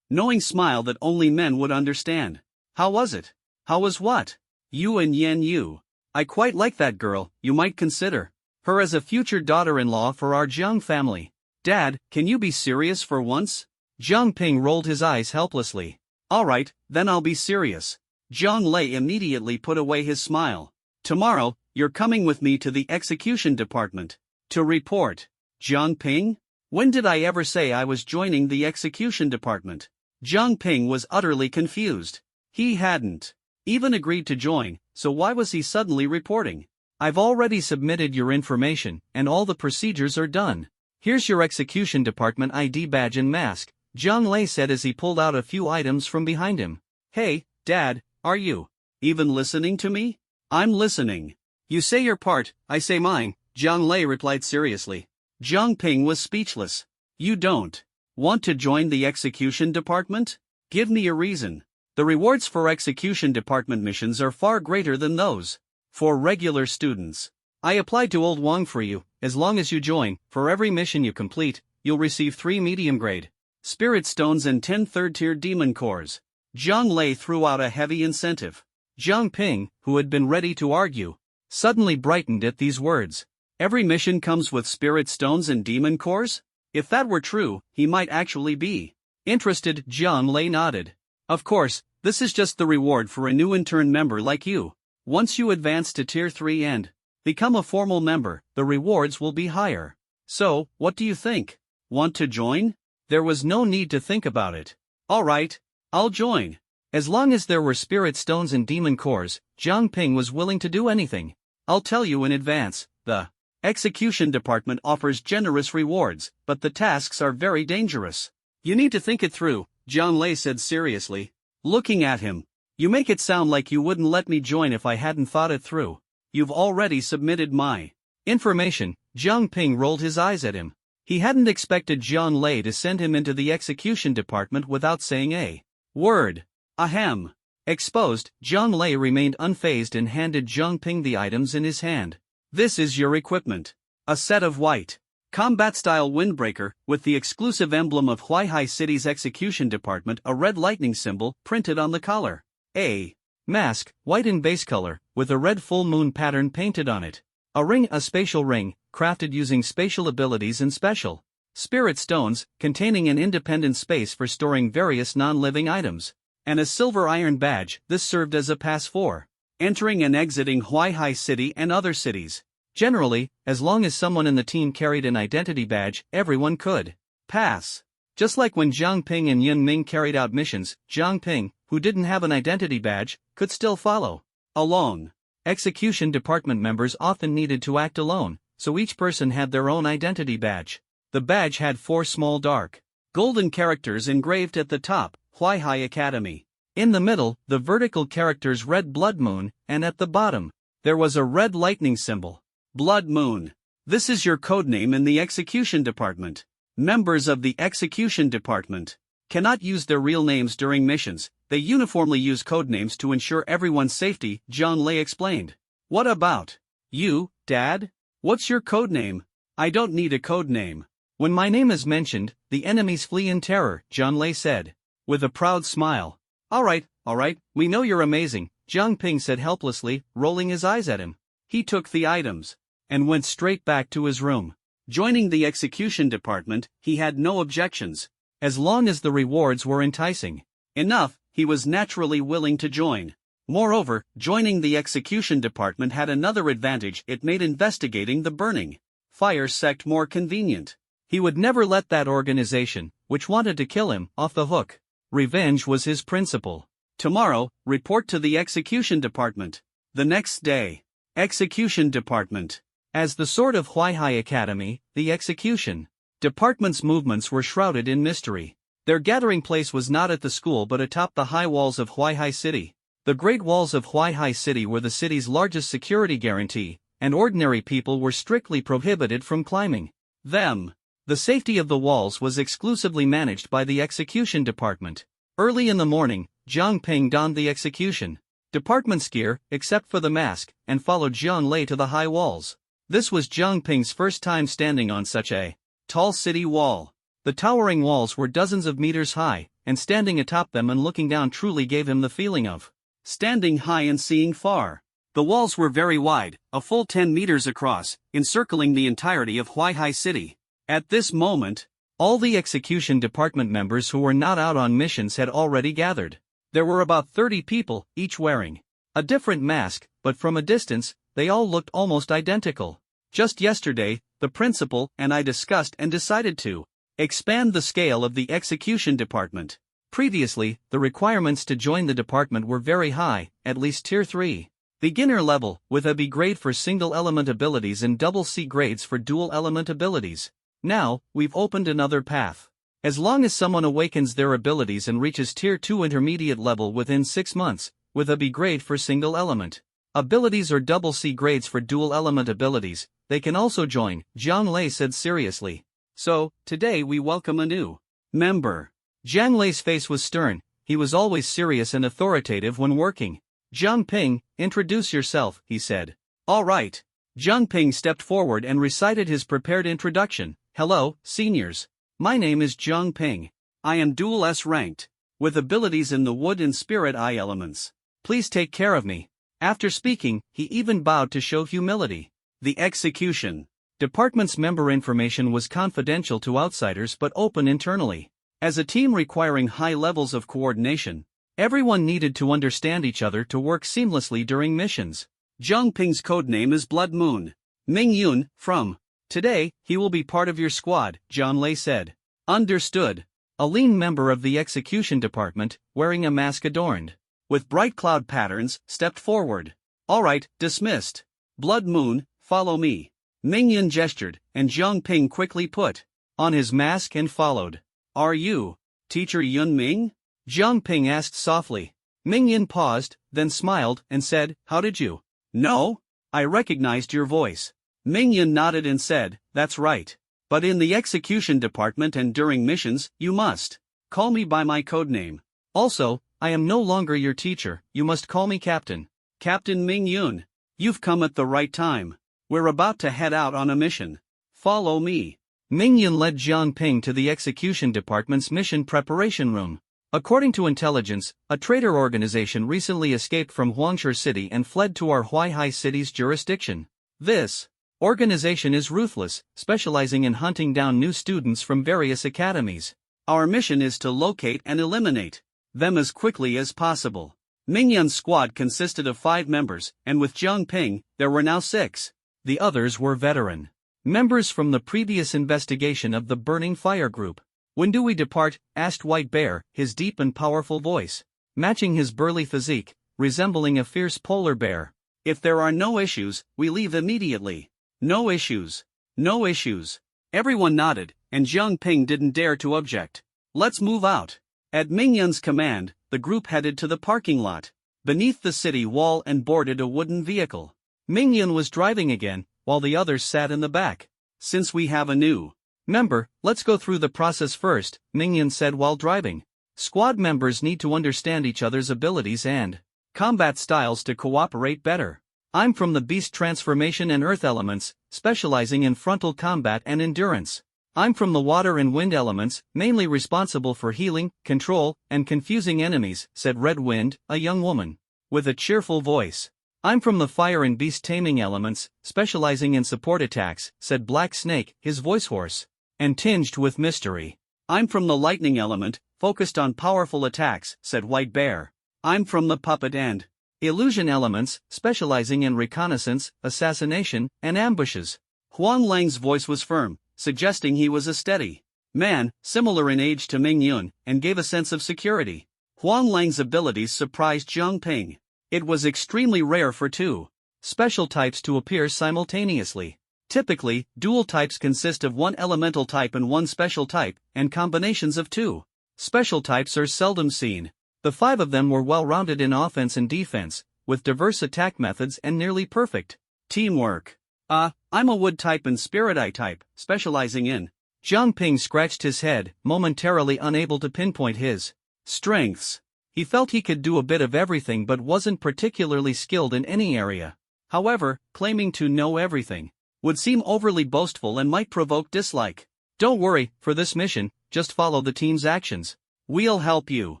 knowing smile that only men would understand. How was it? How was what? You and Yen Yu. I quite like that girl, you might consider her as a future daughter-in-law for our Jiang family. Dad, can you be serious for once? Jiang Ping rolled his eyes helplessly. Alright, then I'll be serious. Jiang Lei immediately put away his smile. Tomorrow, you're coming with me to the execution department. To report. Jiang Ping? When did I ever say I was joining the execution department? Jiang Ping was utterly confused. He hadn't even agreed to join, so why was he suddenly reporting? I've already submitted your information, and all the procedures are done. Here's your execution department ID badge and mask, Jiang Lei said as he pulled out a few items from behind him. Hey, Dad, are you even listening to me? I'm listening. You say your part, I say mine, Jiang Lei replied seriously. Jiang Ping was speechless. You don't want to join the execution department? Give me a reason. The rewards for execution department missions are far greater than those for regular students. I applied to Old Wang for you. As long as you join, for every mission you complete, you'll receive 3 medium-grade spirit stones and 10 third-tier demon cores. Jiang Lei threw out a heavy incentive. Jiang Ping, who had been ready to argue, suddenly brightened at these words. Every mission comes with spirit stones and demon cores? If that were true, he might actually be interested. Jiang Lei nodded. Of course, this is just the reward for a new intern member like you. Once you advance to Tier 3 and become a formal member, the rewards will be higher. So, what do you think? Want to join? There was no need to think about it. Alright, I'll join. As long as there were spirit stones and demon cores, Jiang Ping was willing to do anything. I'll tell you in advance, the execution department offers generous rewards, but the tasks are very dangerous. You need to think it through, Jiang Lei said seriously, looking at him. You make it sound like you wouldn't let me join if I hadn't thought it through. You've already submitted my information. Jiang Ping rolled his eyes at him. He hadn't expected Jiang Lei to send him into the execution department without saying a word. Ahem. Exposed, Jiang Lei remained unfazed and handed Jiang Ping the items in his hand. This is your equipment. A set of white combat-style windbreaker, with the exclusive emblem of Huaihai City's execution department, a red lightning symbol, printed on the collar. A mask, white in base color, with a red full moon pattern painted on it. A ring, a spatial ring, crafted using spatial abilities and special spirit stones, containing an independent space for storing various non-living items. And a silver iron badge. This served as a pass for entering and exiting Huaihai City and other cities. Generally, as long as someone in the team carried an identity badge, everyone could pass. Just like when Jiang Ping and Yin Ming carried out missions, Jiang Ping, who didn't have an identity badge, could still follow along. Execution department members often needed to act alone, so each person had their own identity badge. The badge had 4 small dark golden characters engraved at the top, Huaihai Academy. In the middle, the vertical characters Red Blood Moon, and at the bottom, there was a red lightning symbol. Blood Moon. This is your codename in the execution department. Members of the execution department cannot use their real names during missions. They uniformly use codenames to ensure everyone's safety, Jiang Lei explained. What about you, Dad? What's your codename? I don't need a codename. When my name is mentioned, the enemies flee in terror, Jiang Lei said, with a proud smile. Alright, we know you're amazing, Jiang Ping said helplessly, rolling his eyes at him. He took the items and went straight back to his room. Joining the execution department, he had no objections. As long as the rewards were enticing enough, he was naturally willing to join. Moreover, joining the execution department had another advantage: it made investigating the burning fire sect more convenient. He would never let that organization, which wanted to kill him, off the hook. Revenge was his principle. Tomorrow, report to the execution department. The next day. Execution department. As the sword of Huaihai Academy, the execution department's movements were shrouded in mystery. Their gathering place was not at the school but atop the high walls of Huaihai City. The Great Walls of Huaihai City were the city's largest security guarantee, and ordinary people were strictly prohibited from climbing them. The safety of the walls was exclusively managed by the execution department. Early in the morning, Jiang Ping donned the execution department's gear, except for the mask, and followed Jiang Lei to the high walls. This was Jiang Ping's first time standing on such a tall city wall. The towering walls were dozens of meters high, and standing atop them and looking down truly gave him the feeling of standing high and seeing far. The walls were very wide, a full 10 meters across, encircling the entirety of Huaihai City. At this moment, all the execution department members who were not out on missions had already gathered. There were about 30 people, each wearing a different mask, but from a distance, they all looked almost identical. Just yesterday, the principal and I discussed and decided to expand the scale of the execution department. Previously, the requirements to join the department were very high, at least Tier 3. Beginner level, with a B grade for single element abilities and double C grades for dual element abilities. Now, we've opened another path. As long as someone awakens their abilities and reaches Tier 2 intermediate level within 6 months, with a B grade for single element abilities or double C grades for dual element abilities, they can also join, Jiang Lei said seriously. So, today we welcome a new member. Jiang Lei's face was stern, he was always serious and authoritative when working. Jiang Ping, introduce yourself, he said. All right. Jiang Ping stepped forward and recited his prepared introduction. Hello, seniors. My name is Jiang Ping. I am dual S ranked, with abilities in the wood and spirit I elements. Please take care of me. After speaking, he even bowed to show humility. The execution department's member information was confidential to outsiders but open internally. As a team requiring high levels of coordination, everyone needed to understand each other to work seamlessly during missions. Jiang Ping's codename is Blood Moon. Ming Yun, from. Today, he will be part of your squad, Jiang Lei said. Understood. A lean member of the execution department, wearing a mask adorned with bright cloud patterns, stepped forward. All right, dismissed. Blood Moon, follow me. Ming Yun gestured, and Jiang Ping quickly put on his mask and followed. Are you Teacher Yun Ming? Jiang Ping asked softly. Ming Yun paused, then smiled and said, How did you know? I recognized your voice. Ming Yun nodded and said, That's right. But in the execution department and during missions, you must call me by my codename. Also, I am no longer your teacher, you must call me Captain. Captain Ming Yun. You've come at the right time. We're about to head out on a mission. Follow me. Ming Yun led Jiang Ping to the execution department's mission preparation room. According to intelligence, a traitor organization recently escaped from Huangshe City and fled to our Huaihai City's jurisdiction. This organization is ruthless, specializing in hunting down new students from various academies. Our mission is to locate and eliminate them as quickly as possible. Ming Yun's squad consisted of 5 members, and with Jiang Ping, there were now 6. The others were veteran members from the previous investigation of the Burning Fire Group. When do we depart? Asked White Bear, his deep and powerful voice matching his burly physique, resembling a fierce polar bear. If there are no issues, we leave immediately. No issues. No issues. Everyone nodded, and Jiang Ping didn't dare to object. Let's move out. At Ming Yun's command, the group headed to the parking lot beneath the city wall and boarded a wooden vehicle. Ming Yun was driving again, while the others sat in the back. Since we have a new member, let's go through the process first, Ming Yun said while driving. Squad members need to understand each other's abilities and combat styles to cooperate better. I'm from the Beast Transformation and Earth Elements, specializing in frontal combat and endurance. I'm from the Water and Wind Elements, mainly responsible for healing, control, and confusing enemies, said Red Wind, a young woman with a cheerful voice. I'm from the Fire and Beast Taming Elements, specializing in support attacks, said Black Snake, his voice hoarse and tinged with mystery. I'm from the Lightning Element, focused on powerful attacks, said White Bear. I'm from the Puppet and Illusion Elements, specializing in reconnaissance, assassination, and ambushes. Huang Lang's voice was firm, suggesting he was a steady man, similar in age to Ming Yun, and gave a sense of security. Huang Lang's abilities surprised Zhang Ping. It was extremely rare for two special types to appear simultaneously. Typically, dual types consist of one elemental type and one special type, and combinations of two special types are seldom seen. The five of them were well-rounded in offense and defense, with diverse attack methods and nearly perfect teamwork. I'm a wood type and spirit eye type, specializing in. Zhang Ping scratched his head, momentarily unable to pinpoint his strengths. He felt he could do a bit of everything but wasn't particularly skilled in any area. However, claiming to know everything would seem overly boastful and might provoke dislike. Don't worry, for this mission, just follow the team's actions. We'll help you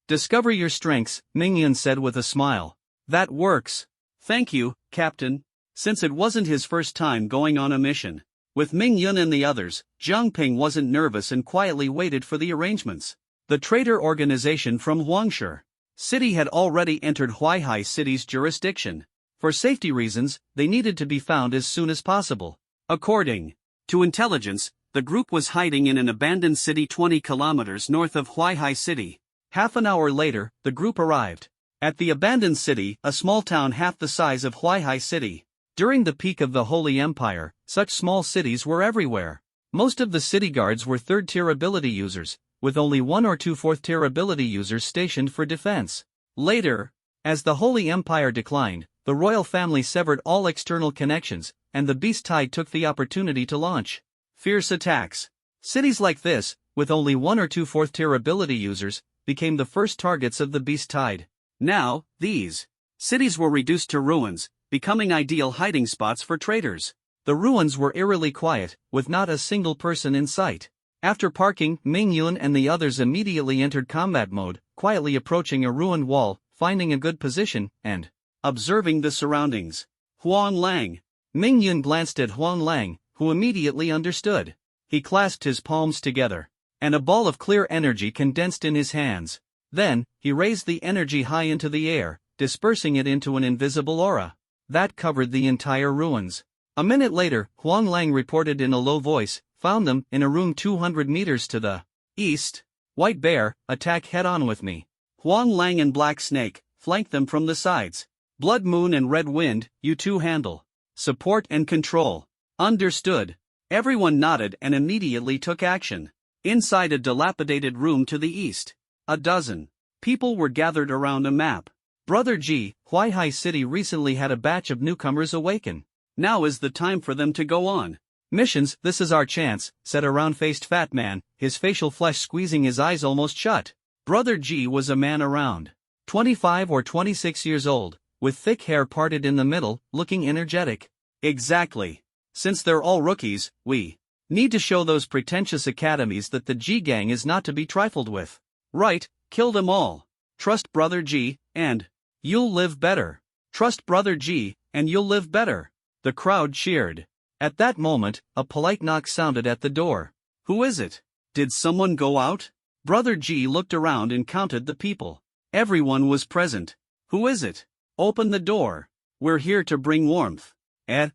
discover your strengths, Ming Yun said with a smile. That works. Thank you, Captain. Since it wasn't his first time going on a mission with Ming Yun and the others, Zhang Ping wasn't nervous and quietly waited for the arrangements. The traitor organization from Huangshe City had already entered Huaihai City's jurisdiction. For safety reasons, they needed to be found as soon as possible. According to intelligence, the group was hiding in an abandoned city 20 kilometers north of Huaihai City. Half an hour later, the group arrived at the abandoned city, a small town half the size of Huaihai City. During the peak of the Holy Empire, such small cities were everywhere. Most of the city guards were third-tier ability users, with only 1 or 2 fourth-tier ability users stationed for defense. Later, as the Holy Empire declined, the royal family severed all external connections, and the Beast Tide took the opportunity to launch fierce attacks. Cities like this, with only 1 or 2 fourth-tier ability users, became the first targets of the Beast Tide. Now, these cities were reduced to ruins, becoming ideal hiding spots for traitors. The ruins were eerily quiet, with not a single person in sight. After parking, Ming Yun and the others immediately entered combat mode, quietly approaching a ruined wall, finding a good position, and observing the surroundings. Huang Lang. Ming Yun glanced at Huang Lang, who immediately understood. He clasped his palms together, and a ball of clear energy condensed in his hands. Then, he raised the energy high into the air, dispersing it into an invisible aura that covered the entire ruins. A minute later, Huang Lang reported in a low voice, found them in a room 200 meters to the east. White Bear, attack head-on with me. Huang Lang and Black Snake flanked them from the sides. Blood Moon and Red Wind, you two handle support and control. Understood. Everyone nodded and immediately took action. Inside a dilapidated room to the east, a dozen people were gathered around a map. Brother G, Huaihai City recently had a batch of newcomers awaken. Now is the time for them to go on missions. This is our chance, said a round-faced fat man, his facial flesh squeezing his eyes almost shut. Brother G was a man around 25 or 26 years old, with thick hair parted in the middle, looking energetic. Exactly. Since they're all rookies, we need to show those pretentious academies that the G gang is not to be trifled with. Right, kill them all. Trust Brother G, and you'll live better. Trust Brother G, and you'll live better. The crowd cheered. At that moment, a polite knock sounded at the door. Who is it? Did someone go out? Brother G looked around and counted the people. Everyone was present. Who is it? Open the door. We're here to bring warmth.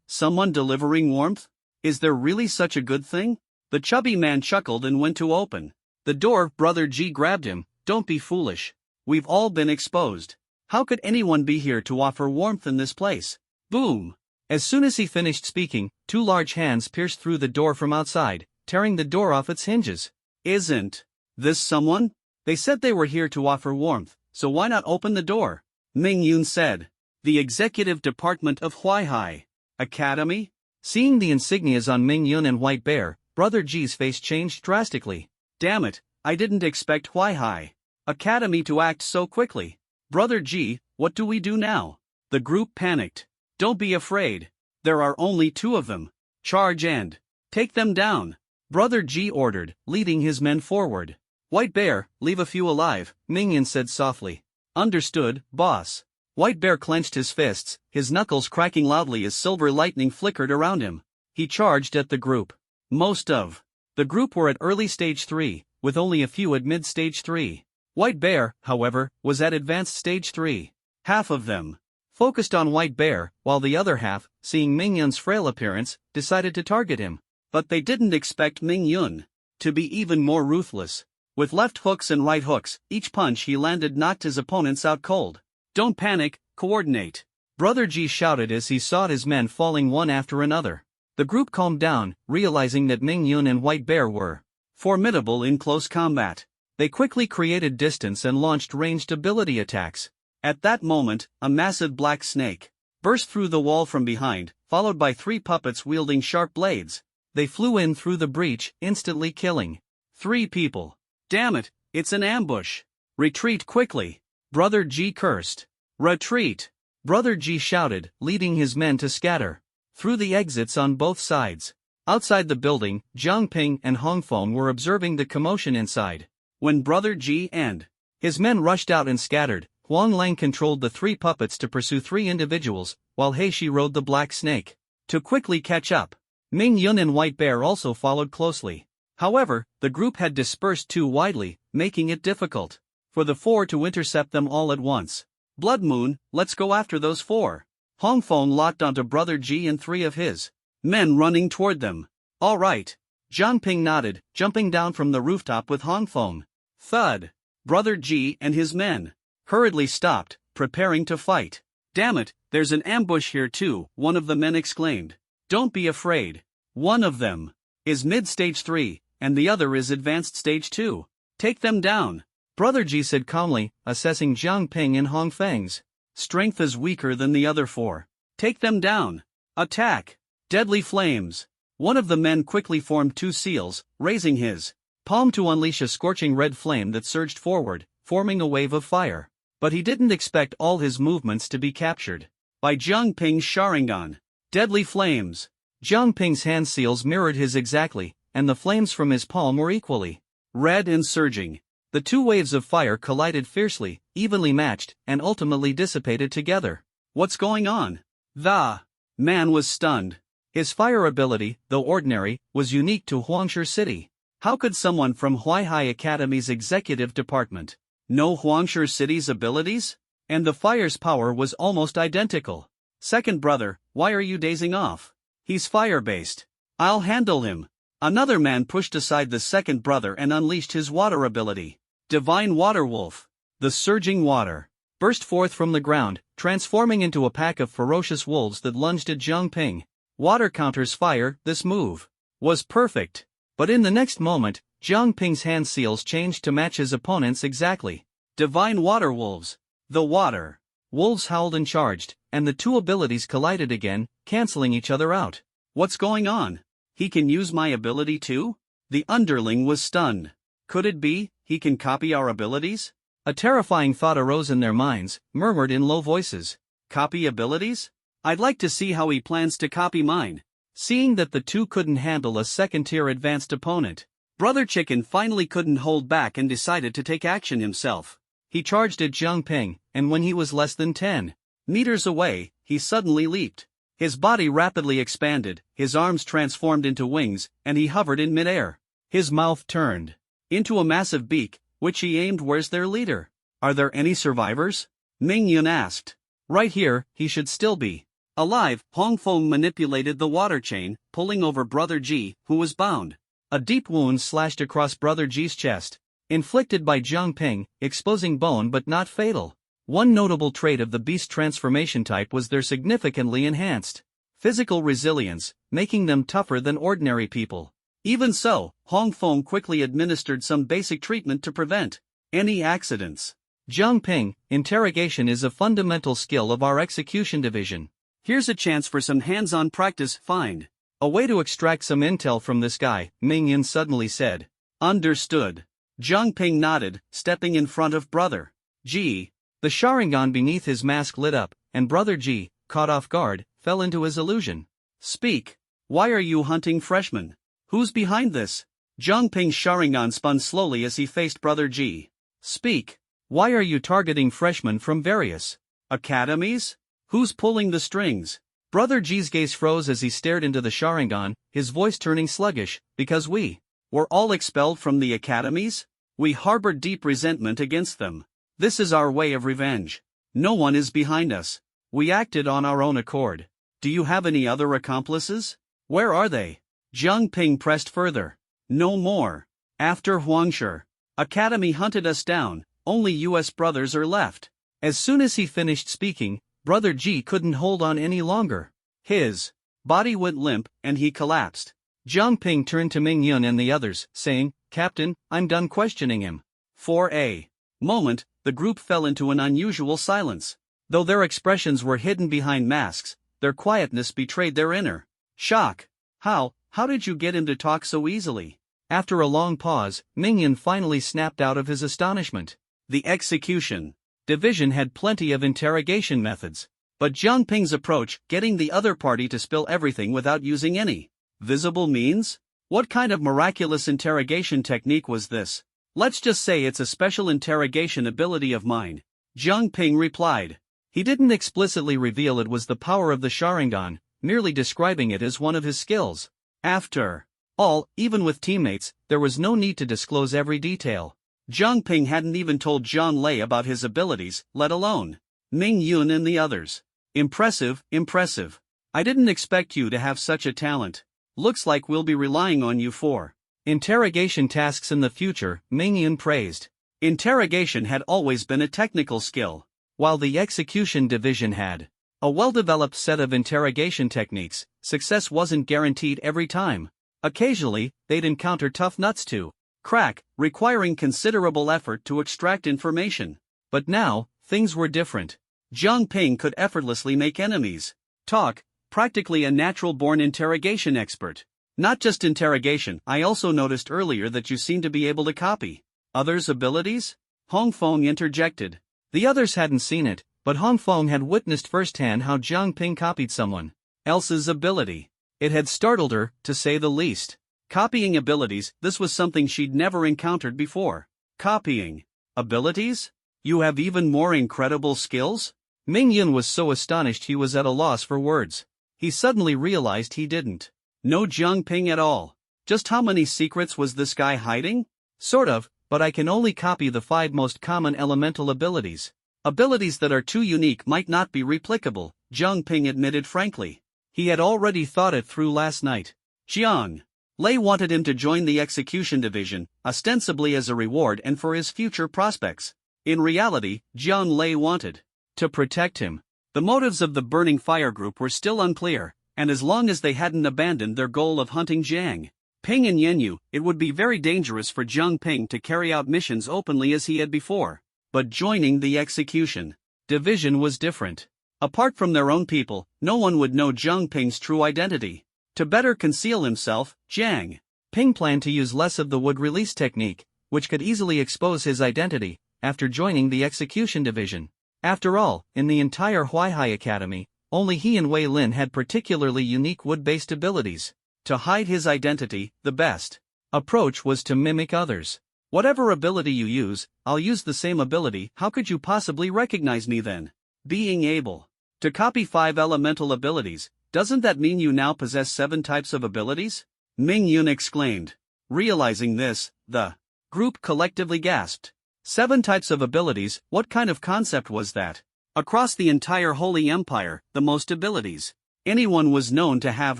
Someone delivering warmth? Is there really such a good thing? The chubby man chuckled and went to open the door. Brother G grabbed him. Don't be foolish. We've all been exposed. How could anyone be here to offer warmth in this place? Boom! As soon as he finished speaking, 2 large hands pierced through the door from outside, tearing the door off its hinges. Isn't this someone? They said they were here to offer warmth, so why not open the door? Ming Yun said. The Executive Department of Huaihai Academy? Seeing the insignias on Ming Yun and White Bear, Brother G's face changed drastically. Damn it, I didn't expect Huaihai Academy to act so quickly. Brother G, what do we do now? The group panicked. Don't be afraid. There are only 2 of them. Charge and take them down. Brother G ordered, leading his men forward. White Bear, leave a few alive, Ming Yun said softly. Understood, boss. White Bear clenched his fists, his knuckles cracking loudly as silver lightning flickered around him. He charged at the group. Most of the group were at early stage 3, with only a few at mid-stage 3. White Bear, however, was at advanced stage 3. Half of them focused on White Bear, while the other half, seeing Ming Yun's frail appearance, decided to target him. But they didn't expect Ming Yun to be even more ruthless. With left hooks and right hooks, each punch he landed knocked his opponents out cold. Don't panic, coordinate. Brother G shouted as he saw his men falling one after another. The group calmed down, realizing that Ming Yun and White Bear were formidable in close combat. They quickly created distance and launched ranged ability attacks. At that moment, a massive black snake burst through the wall from behind, followed by 3 puppets wielding sharp blades. They flew in through the breach, instantly killing 3 people. Damn it, it's an ambush. Retreat quickly. Brother G cursed. Retreat. Brother G shouted, leading his men to scatter through the exits on both sides. Outside the building, Jiang Ping and Hong Feng were observing the commotion inside. When Brother G and his men rushed out and scattered, Huang Lang controlled the 3 puppets to pursue 3 individuals, while Heishi rode the black snake to quickly catch up. Ming Yun and White Bear also followed closely. However, the group had dispersed too widely, making it difficult for the 4 to intercept them all at once. Blood Moon, let's go after those 4. Hong Feng locked onto Brother G and 3 of his men running toward them. All right. Jiang Ping nodded, jumping down from the rooftop with Hong Feng. Thud. Brother G and his men hurriedly stopped, preparing to fight. Damn it, there's an ambush here too, one of the men exclaimed. Don't be afraid. One of them is mid-stage 3, and the other is advanced stage 2. Take them down. Brother G said calmly, assessing Jiang Ping and Hong Feng's strength as weaker than the other 4. Take them down. Attack. Deadly flames. One of the men quickly formed 2 seals, raising his palm to unleash a scorching red flame that surged forward, forming a wave of fire. But he didn't expect all his movements to be captured by Jiang Ping's Sharingan. Deadly flames. Jiang Ping's hand seals mirrored his exactly, and the flames from his palm were equally red and surging. The 2 waves of fire collided fiercely, evenly matched, and ultimately dissipated together. What's going on? The man was stunned. His fire ability, though ordinary, was unique to Huangshe City. How could someone from Huaihai Academy's executive department know Huangshe City's abilities? And the fire's power was almost identical. Second brother, why are you dazing off? He's fire-based. I'll handle him. Another man pushed aside the second brother and unleashed his water ability. Divine Water Wolf. The surging water burst forth from the ground, transforming into a pack of ferocious wolves that lunged at Jiang Ping. Water counters fire. This move was perfect. But in the next moment, Jiang Ping's hand seals changed to match his opponent's exactly. Divine Water Wolves. The water wolves howled and charged, and the 2 abilities collided again, canceling each other out. What's going on? He can use my ability too? The underling was stunned. Could it be he can copy our abilities? A terrifying thought arose in their minds, murmured in low voices. Copy abilities? I'd like to see how he plans to copy mine. Seeing that the 2 couldn't handle a second-tier advanced opponent, Brother Chicken finally couldn't hold back and decided to take action himself. He charged at Jiang Ping, and when he was less than 10 meters away, he suddenly leaped. His body rapidly expanded, his arms transformed into wings, and he hovered in midair. His mouth turned into a massive beak, which he aimed. Where's their leader? Are there any survivors? Ming Yun asked. Right here, he should still be alive. Hong Feng manipulated the water chain, pulling over Brother G, who was bound. A deep wound slashed across Brother G's chest, inflicted by Jiang Ping, exposing bone but not fatal. One notable trait of the beast transformation type was their significantly enhanced physical resilience, making them tougher than ordinary people. Even so, Hong Feng quickly administered some basic treatment to prevent any accidents. Jiang Ping, interrogation is a fundamental skill of our execution division. Here's a chance for some hands-on practice. Find a way to extract some intel from this guy, Ming Yin suddenly said. Understood. Jiang Ping nodded, stepping in front of Brother G. The Sharingan beneath his mask lit up, and Brother G, caught off guard, fell into his illusion. Speak. Why are you hunting freshmen? Who's behind this? Jiang Ping's Sharingan spun slowly as he faced Brother G. Speak. Why are you targeting freshmen from various academies? Who's pulling the strings? Brother G's gaze froze as he stared into the Sharingan, his voice turning sluggish. Because we were all expelled from the academies? We harbored deep resentment against them. This is our way of revenge. No one is behind us. We acted on our own accord. Do you have any other accomplices? Where are they? Jiang Ping pressed further. No more. After Huangshe Academy hunted us down, only US brothers are left. As soon as he finished speaking, Brother G couldn't hold on any longer. His body went limp, and he collapsed. Jiang Ping turned to Ming Yun and the others, saying, "Captain, I'm done questioning him." For a moment, the group fell into an unusual silence. Though their expressions were hidden behind masks, their quietness betrayed their inner shock. How did you get him to talk so easily?" After a long pause, Ming Yun finally snapped out of his astonishment. The execution division had plenty of interrogation methods. But Jiang Ping's approach, getting the other party to spill everything without using any visible means? What kind of miraculous interrogation technique was this? "Let's just say it's a special interrogation ability of mine," Jiang Ping replied. He didn't explicitly reveal it was the power of the Sharingan, merely describing it as one of his skills. After all, even with teammates, there was no need to disclose every detail. Jiang Ping hadn't even told Zhang Lei about his abilities, let alone Ming Yun and the others. Impressive, impressive. I didn't expect you to have such a talent. Looks like we'll be relying on you for interrogation tasks in the future, Ming Yun praised. Interrogation had always been a technical skill, while the execution division had a well-developed set of interrogation techniques. Success wasn't guaranteed every time. Occasionally, they'd encounter tough nuts to crack, requiring considerable effort to extract information. But now, things were different. Jiang Ping could effortlessly make enemies talk, practically a natural-born interrogation expert. Not just interrogation, I also noticed earlier that you seem to be able to copy others' abilities? Hong Feng interjected. The others hadn't seen it, but Hong Feng had witnessed firsthand how Jiang Ping copied someone else's ability. It had startled her, to say the least. Copying abilities, this was something she'd never encountered before. Copying abilities? You have even more incredible skills? Ming Yun was so astonished he was at a loss for words. He suddenly realized he didn't know Jiang Ping at all. Just how many secrets was this guy hiding? Sort of, but I can only copy the 5 most common elemental abilities. Abilities that are too unique might not be replicable, Jiang Ping admitted frankly. He had already thought it through last night. Jiang Lei wanted him to join the execution division, ostensibly as a reward and for his future prospects. In reality, Jiang Lei wanted to protect him. The motives of the Burning Fire group were still unclear, and as long as they hadn't abandoned their goal of hunting Jiang Ping and Yenyu, it would be very dangerous for Jiang Ping to carry out missions openly as he had before. But joining the execution division was different. Apart from their own people, no one would know Jiang Ping's true identity. To better conceal himself, Jiang Ping planned to use less of the wood release technique, which could easily expose his identity, after joining the execution division. After all, in the entire Huaihai Academy, only he and Wei Lin had particularly unique wood-based abilities. To hide his identity, the best approach was to mimic others. Whatever ability you use, I'll use the same ability. How could you possibly recognize me then? Being able to copy 5 elemental abilities, doesn't that mean you now possess 7 types of abilities? Ming Yun exclaimed. Realizing this, the group collectively gasped. 7 types of abilities, what kind of concept was that? Across the entire Holy Empire, the most abilities anyone was known to have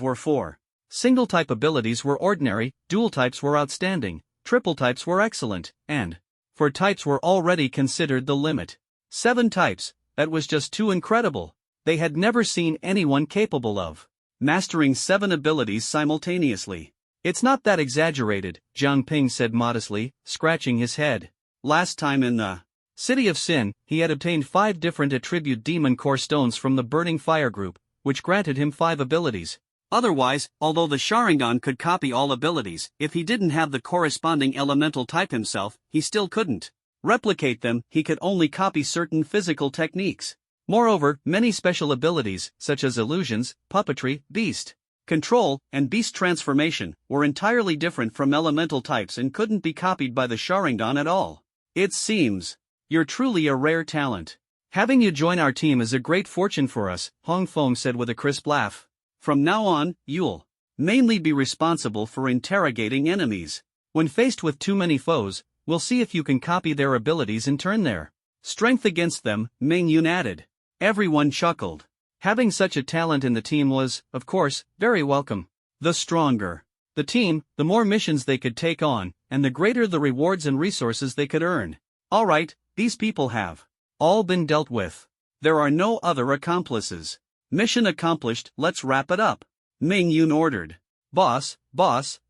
were 4. Single-type abilities were ordinary, dual types were outstanding, triple types were excellent, and 4 types were already considered the limit. 7 types, that was just too incredible. They had never seen anyone capable of mastering 7 abilities simultaneously. It's not that exaggerated, Jiang Ping said modestly, scratching his head. Last time in the City of Sin, he had obtained 5 different attribute demon core stones from the Burning Fire group, which granted him 5 abilities. Otherwise, although the Sharingan could copy all abilities, if he didn't have the corresponding elemental type himself, he still couldn't replicate them. He could only copy certain physical techniques. Moreover, many special abilities, such as illusions, puppetry, beast control, and beast transformation, were entirely different from elemental types and couldn't be copied by the Sharingan at all. It seems you're truly a rare talent. Having you join our team is a great fortune for us, Hong Feng said with a crisp laugh. From now on, you'll mainly be responsible for interrogating enemies. When faced with too many foes, we'll see if you can copy their abilities and turn their strength against them, Ming Yun added. Everyone chuckled. Having such a talent in the team was, of course, very welcome. The stronger the team, the more missions they could take on, and the greater the rewards and resources they could earn. Alright, these people have all been dealt with. There are no other accomplices. Mission accomplished, let's wrap it up. Ming Yun ordered. Boss,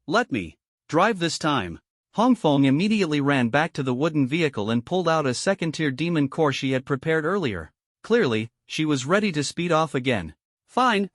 let me drive this time. Hong Feng immediately ran back to the wooden vehicle and pulled out a second-tier demon core she had prepared earlier. Clearly, she was ready to speed off again. Fine,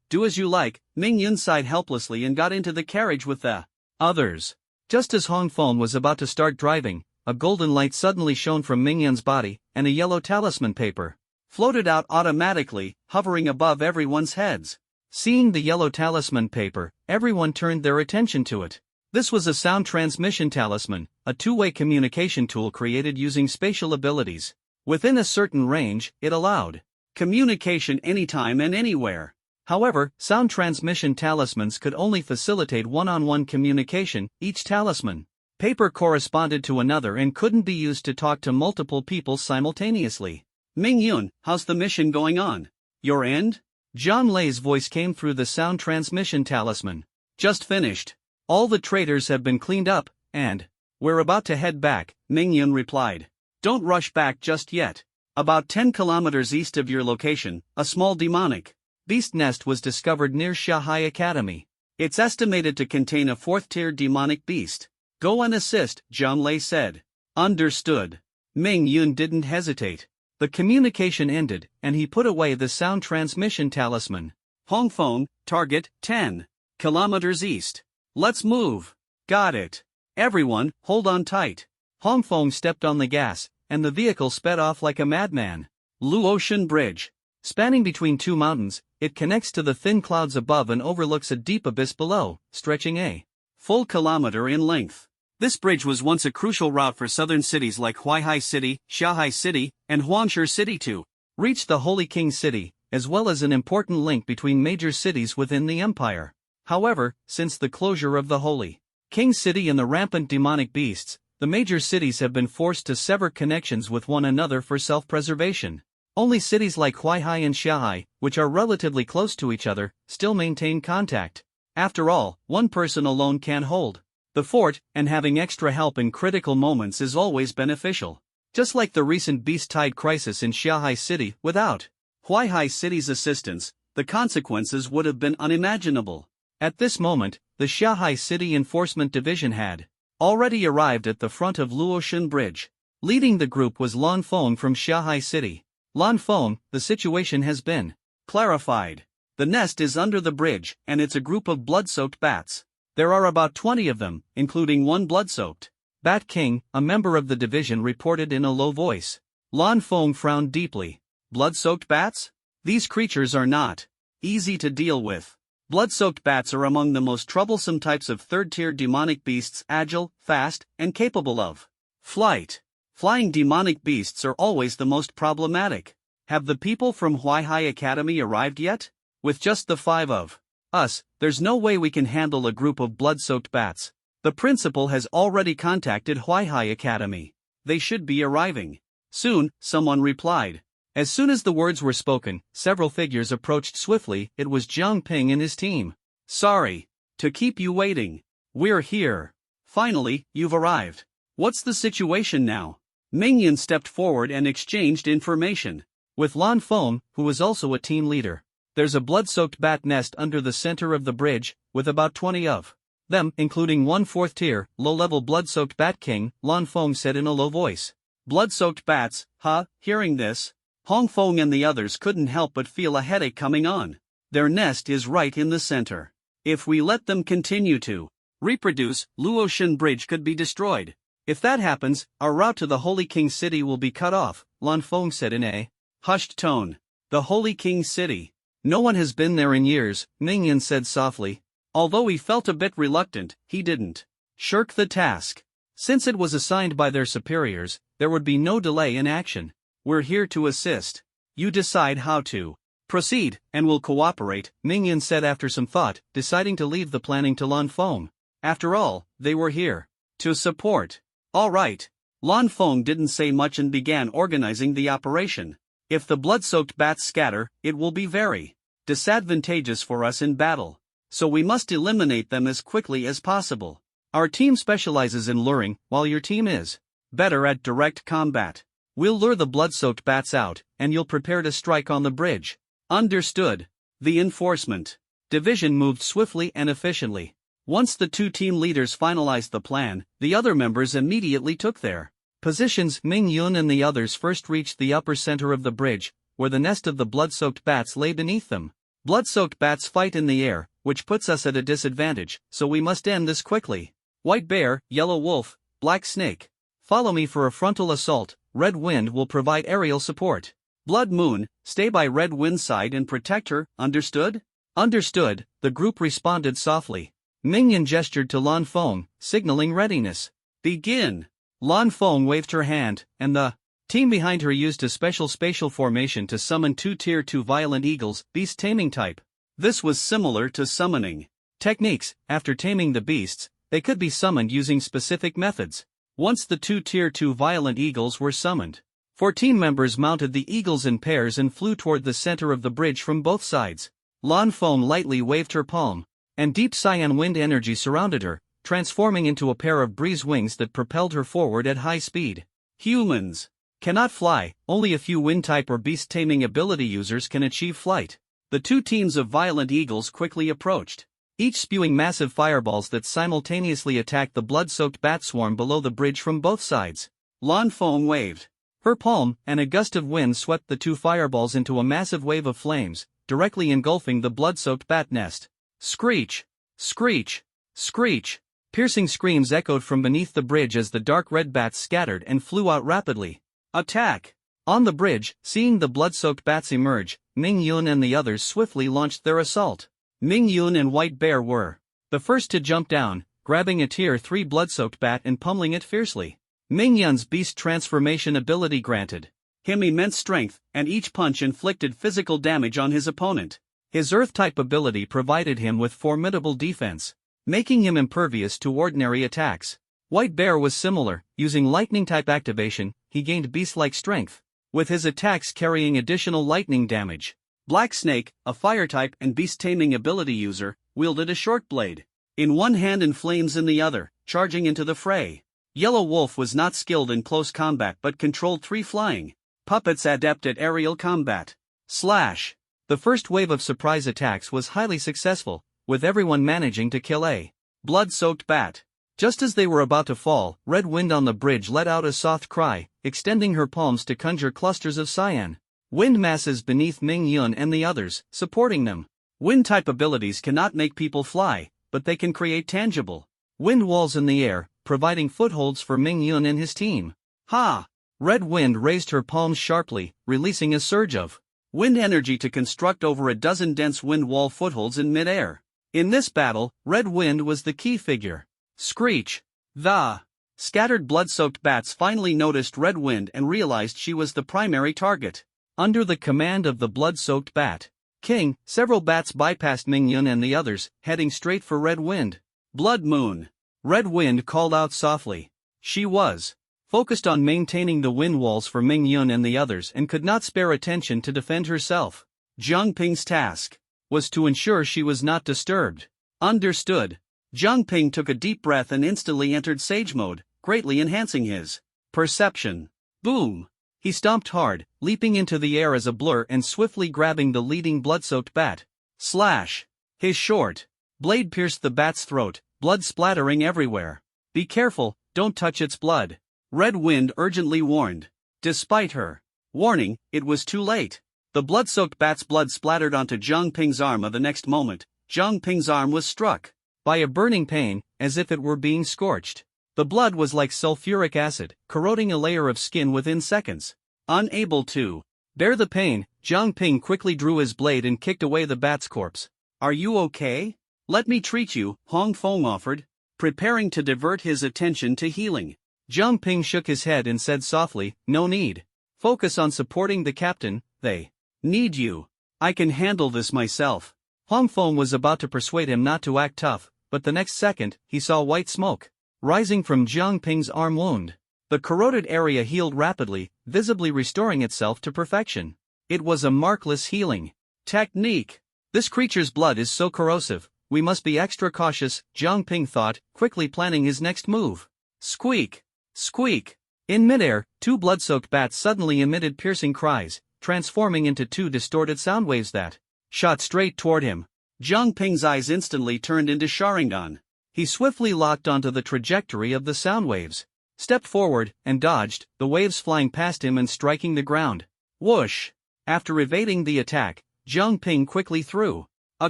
do as you like, Ming Yun sighed helplessly and got into the carriage with the others. Just as Hong Feng was about to start driving, a golden light suddenly shone from Ming Yun's body, and a yellow talisman paper floated out automatically, hovering above everyone's heads. Seeing the yellow talisman paper, everyone turned their attention to it. This was a sound transmission talisman, a two-way communication tool created using spatial abilities. Within a certain range, it allowed communication anytime and anywhere. However, sound transmission talismans could only facilitate one-on-one communication. Each talisman paper corresponded to another and couldn't be used to talk to multiple people simultaneously. Ming Yun, how's the mission going on? Your end? Zhang Lei's voice came through the sound transmission talisman. Just finished. All the traitors have been cleaned up, and we're about to head back, Ming Yun replied. Don't rush back just yet. About 10 kilometers east of your location, a small demonic beast nest was discovered near Shanghai Academy. It's estimated to contain a 4th-tier demonic beast. Go and assist, Zhang Lei said. Understood. Ming Yun didn't hesitate. The communication ended, and he put away the sound transmission talisman. Hong Feng, target, 10 kilometers east. Let's move. Got it. Everyone, hold on tight. Hong Feng stepped on the gas, and the vehicle sped off like a madman. Luotian Bridge. Spanning between two mountains, it connects to the thin clouds above and overlooks a deep abyss below, stretching a full kilometer in length. This bridge was once a crucial route for southern cities like Huaihai City, Shanghai City, and Huangshe City to reach the Holy King City, as well as an important link between major cities within the empire. However, since the closure of the Holy King City and the rampant demonic beasts, the major cities have been forced to sever connections with one another for self-preservation. Only cities like Huaihai and Shanghai, which are relatively close to each other, still maintain contact. After all, one person alone can't hold the fort, and having extra help in critical moments is always beneficial. Just like the recent Beast Tide crisis in Shanghai City, without Huaihai City's assistance, the consequences would have been unimaginable. At this moment, the Shanghai City Enforcement Division had already arrived at the front of Luotian Bridge. Leading the group was Lan Feng from Shanghai City. Lan Feng, the situation has been clarified. The nest is under the bridge, and it's a group of blood-soaked bats. There are about 20 of them, including one blood-soaked Bat King, a member of the division, reported in a low voice. Lan Feng frowned deeply. Blood-soaked bats? These creatures are not easy to deal with. Blood-soaked bats are among the most troublesome types of third-tier demonic beasts, agile, fast, and capable of flight. Flying demonic beasts are always the most problematic. Have the people from Huaihai Academy arrived yet? With just the 5 of us, there's no way we can handle a group of blood-soaked bats. The principal has already contacted Huaihai Academy. They should be arriving soon, someone replied. As soon as the words were spoken, several figures approached swiftly. It was Jiang Ping and his team. Sorry to keep you waiting. We're here. Finally, you've arrived. What's the situation now? Ming Yun stepped forward and exchanged information with Lan Feng, who was also a team leader. There's a blood-soaked bat nest under the center of the bridge, with about 20 of them, including one 4th-tier, low-level blood-soaked bat king, Lan Feng said in a low voice. Blood-soaked bats, huh? Hearing this, Hong Feng and the others couldn't help but feel a headache coming on. Their nest is right in the center. If we let them continue to reproduce, Luotian Bridge could be destroyed. If that happens, our route to the Holy King City will be cut off, Lan Feng said in a hushed tone. The Holy King City. No one has been there in years, Ming Yun said softly. Although he felt a bit reluctant, he didn't shirk the task. Since it was assigned by their superiors, there would be no delay in action. We're here to assist. You decide how to proceed, and we'll cooperate, Ming Yun said after some thought, deciding to leave the planning to Lan Feng. After all, they were here to support. All right. Lan Feng didn't say much and began organizing the operation. If the blood-soaked bats scatter, it will be very disadvantageous for us in battle. So we must eliminate them as quickly as possible. Our team specializes in luring, while your team is better at direct combat. We'll lure the blood-soaked bats out, and you'll prepare to strike on the bridge. Understood. The enforcement division moved swiftly and efficiently. Once the two team leaders finalized the plan, the other members immediately took their positions. Ming Yun and the others first reached the upper center of the bridge, where the nest of the blood-soaked bats lay beneath them. Blood-soaked bats fight in the air, which puts us at a disadvantage, so we must end this quickly. White Bear, Yellow Wolf, Black Snake. Follow me for a frontal assault. Red Wind will provide aerial support. Blood Moon, stay by Red Wind's side and protect her, understood? Understood, the group responded softly. Ming Yun gestured to Lan Feng, signaling readiness. Begin! Lan Feng waved her hand, and the team behind her used a special spatial formation to summon two Tier 2 violent eagles, beast taming type. This was similar to summoning techniques. After taming the beasts, they could be summoned using specific methods. Once the two Tier 2 violent eagles were summoned, 14 members mounted the eagles in pairs and flew toward the center of the bridge from both sides. Lan Feng lightly waved her palm, and deep cyan wind energy surrounded her, transforming into a pair of breeze wings that propelled her forward at high speed. Humans cannot fly, only a few wind-type or beast-taming ability users can achieve flight. The two teams of violent eagles quickly approached, each spewing massive fireballs that simultaneously attacked the blood-soaked bat swarm below the bridge from both sides. Lan Feng waved her palm, and a gust of wind swept the two fireballs into a massive wave of flames, directly engulfing the blood-soaked bat nest. Screech! Screech! Screech! Piercing screams echoed from beneath the bridge as the dark red bats scattered and flew out rapidly. Attack! On the bridge, seeing the blood-soaked bats emerge, Ming Yun and the others swiftly launched their assault. Ming Yun and White Bear were the first to jump down, grabbing a Tier 3 blood-soaked bat and pummeling it fiercely. Ming Yun's beast transformation ability granted him immense strength, and each punch inflicted physical damage on his opponent. His Earth-type ability provided him with formidable defense, making him impervious to ordinary attacks. White Bear was similar. Using lightning-type activation, he gained beast-like strength, with his attacks carrying additional lightning damage. Black Snake, a fire-type and beast-taming ability user, wielded a short blade in one hand and flames in the other, charging into the fray. Yellow Wolf was not skilled in close combat but controlled 3 flying puppets adept at aerial combat. Slash! The first wave of surprise attacks was highly successful, with everyone managing to kill a blood-soaked bat. Just as they were about to fall, Red Wind on the bridge let out a soft cry, extending her palms to conjure clusters of cyan wind masses beneath Ming Yun and the others, supporting them. Wind-type abilities cannot make people fly, but they can create tangible wind walls in the air, providing footholds for Ming Yun and his team. Ha! Red Wind raised her palms sharply, releasing a surge of wind energy to construct over a dozen dense wind wall footholds in mid-air. In this battle, Red Wind was the key figure. Screech! The scattered blood-soaked bats finally noticed Red Wind and realized she was the primary target. Under the command of the blood-soaked bat king, several bats bypassed Ming Yun and the others, heading straight for Red Wind. Blood Moon! Red Wind called out softly. She was focused on maintaining the wind walls for Ming Yun and the others and could not spare attention to defend herself. Jiang Ping's task was to ensure she was not disturbed. Understood. Jiang Ping took a deep breath and instantly entered Sage Mode, greatly enhancing his perception. Boom! He stomped hard, leaping into the air as a blur and swiftly grabbing the leading blood-soaked bat. Slash! His short blade pierced the bat's throat, blood splattering everywhere. Be careful, don't touch its blood, Red Wind urgently warned. Despite her warning, it was too late. The blood-soaked bat's blood splattered onto Jiang Ping's arm. The next moment, Jiang Ping's arm was struck by a burning pain, as if it were being scorched. The blood was like sulfuric acid, corroding a layer of skin within seconds. Unable to bear the pain, Jiang Ping quickly drew his blade and kicked away the bat's corpse. Are you okay? Let me treat you, Hong Feng offered, preparing to divert his attention to healing. Jiang Ping shook his head and said softly, no need. Focus on supporting the captain, they need you. I can handle this myself. Hong Feng was about to persuade him not to act tough, but the next second, he saw white smoke rising from Jiang Ping's arm wound. The corroded area healed rapidly, visibly restoring itself to perfection. It was a markless healing technique. This creature's blood is so corrosive, we must be extra cautious, Jiang Ping thought, quickly planning his next move. Squeak! Squeak! In midair, two blood-soaked bats suddenly emitted piercing cries, transforming into two distorted sound waves that shot straight toward him. Jiang Ping's eyes instantly turned into Sharingan. He swiftly locked onto the trajectory of the sound waves, stepped forward, and dodged, the waves flying past him and striking the ground. Whoosh! After evading the attack, Jiang Ping quickly threw a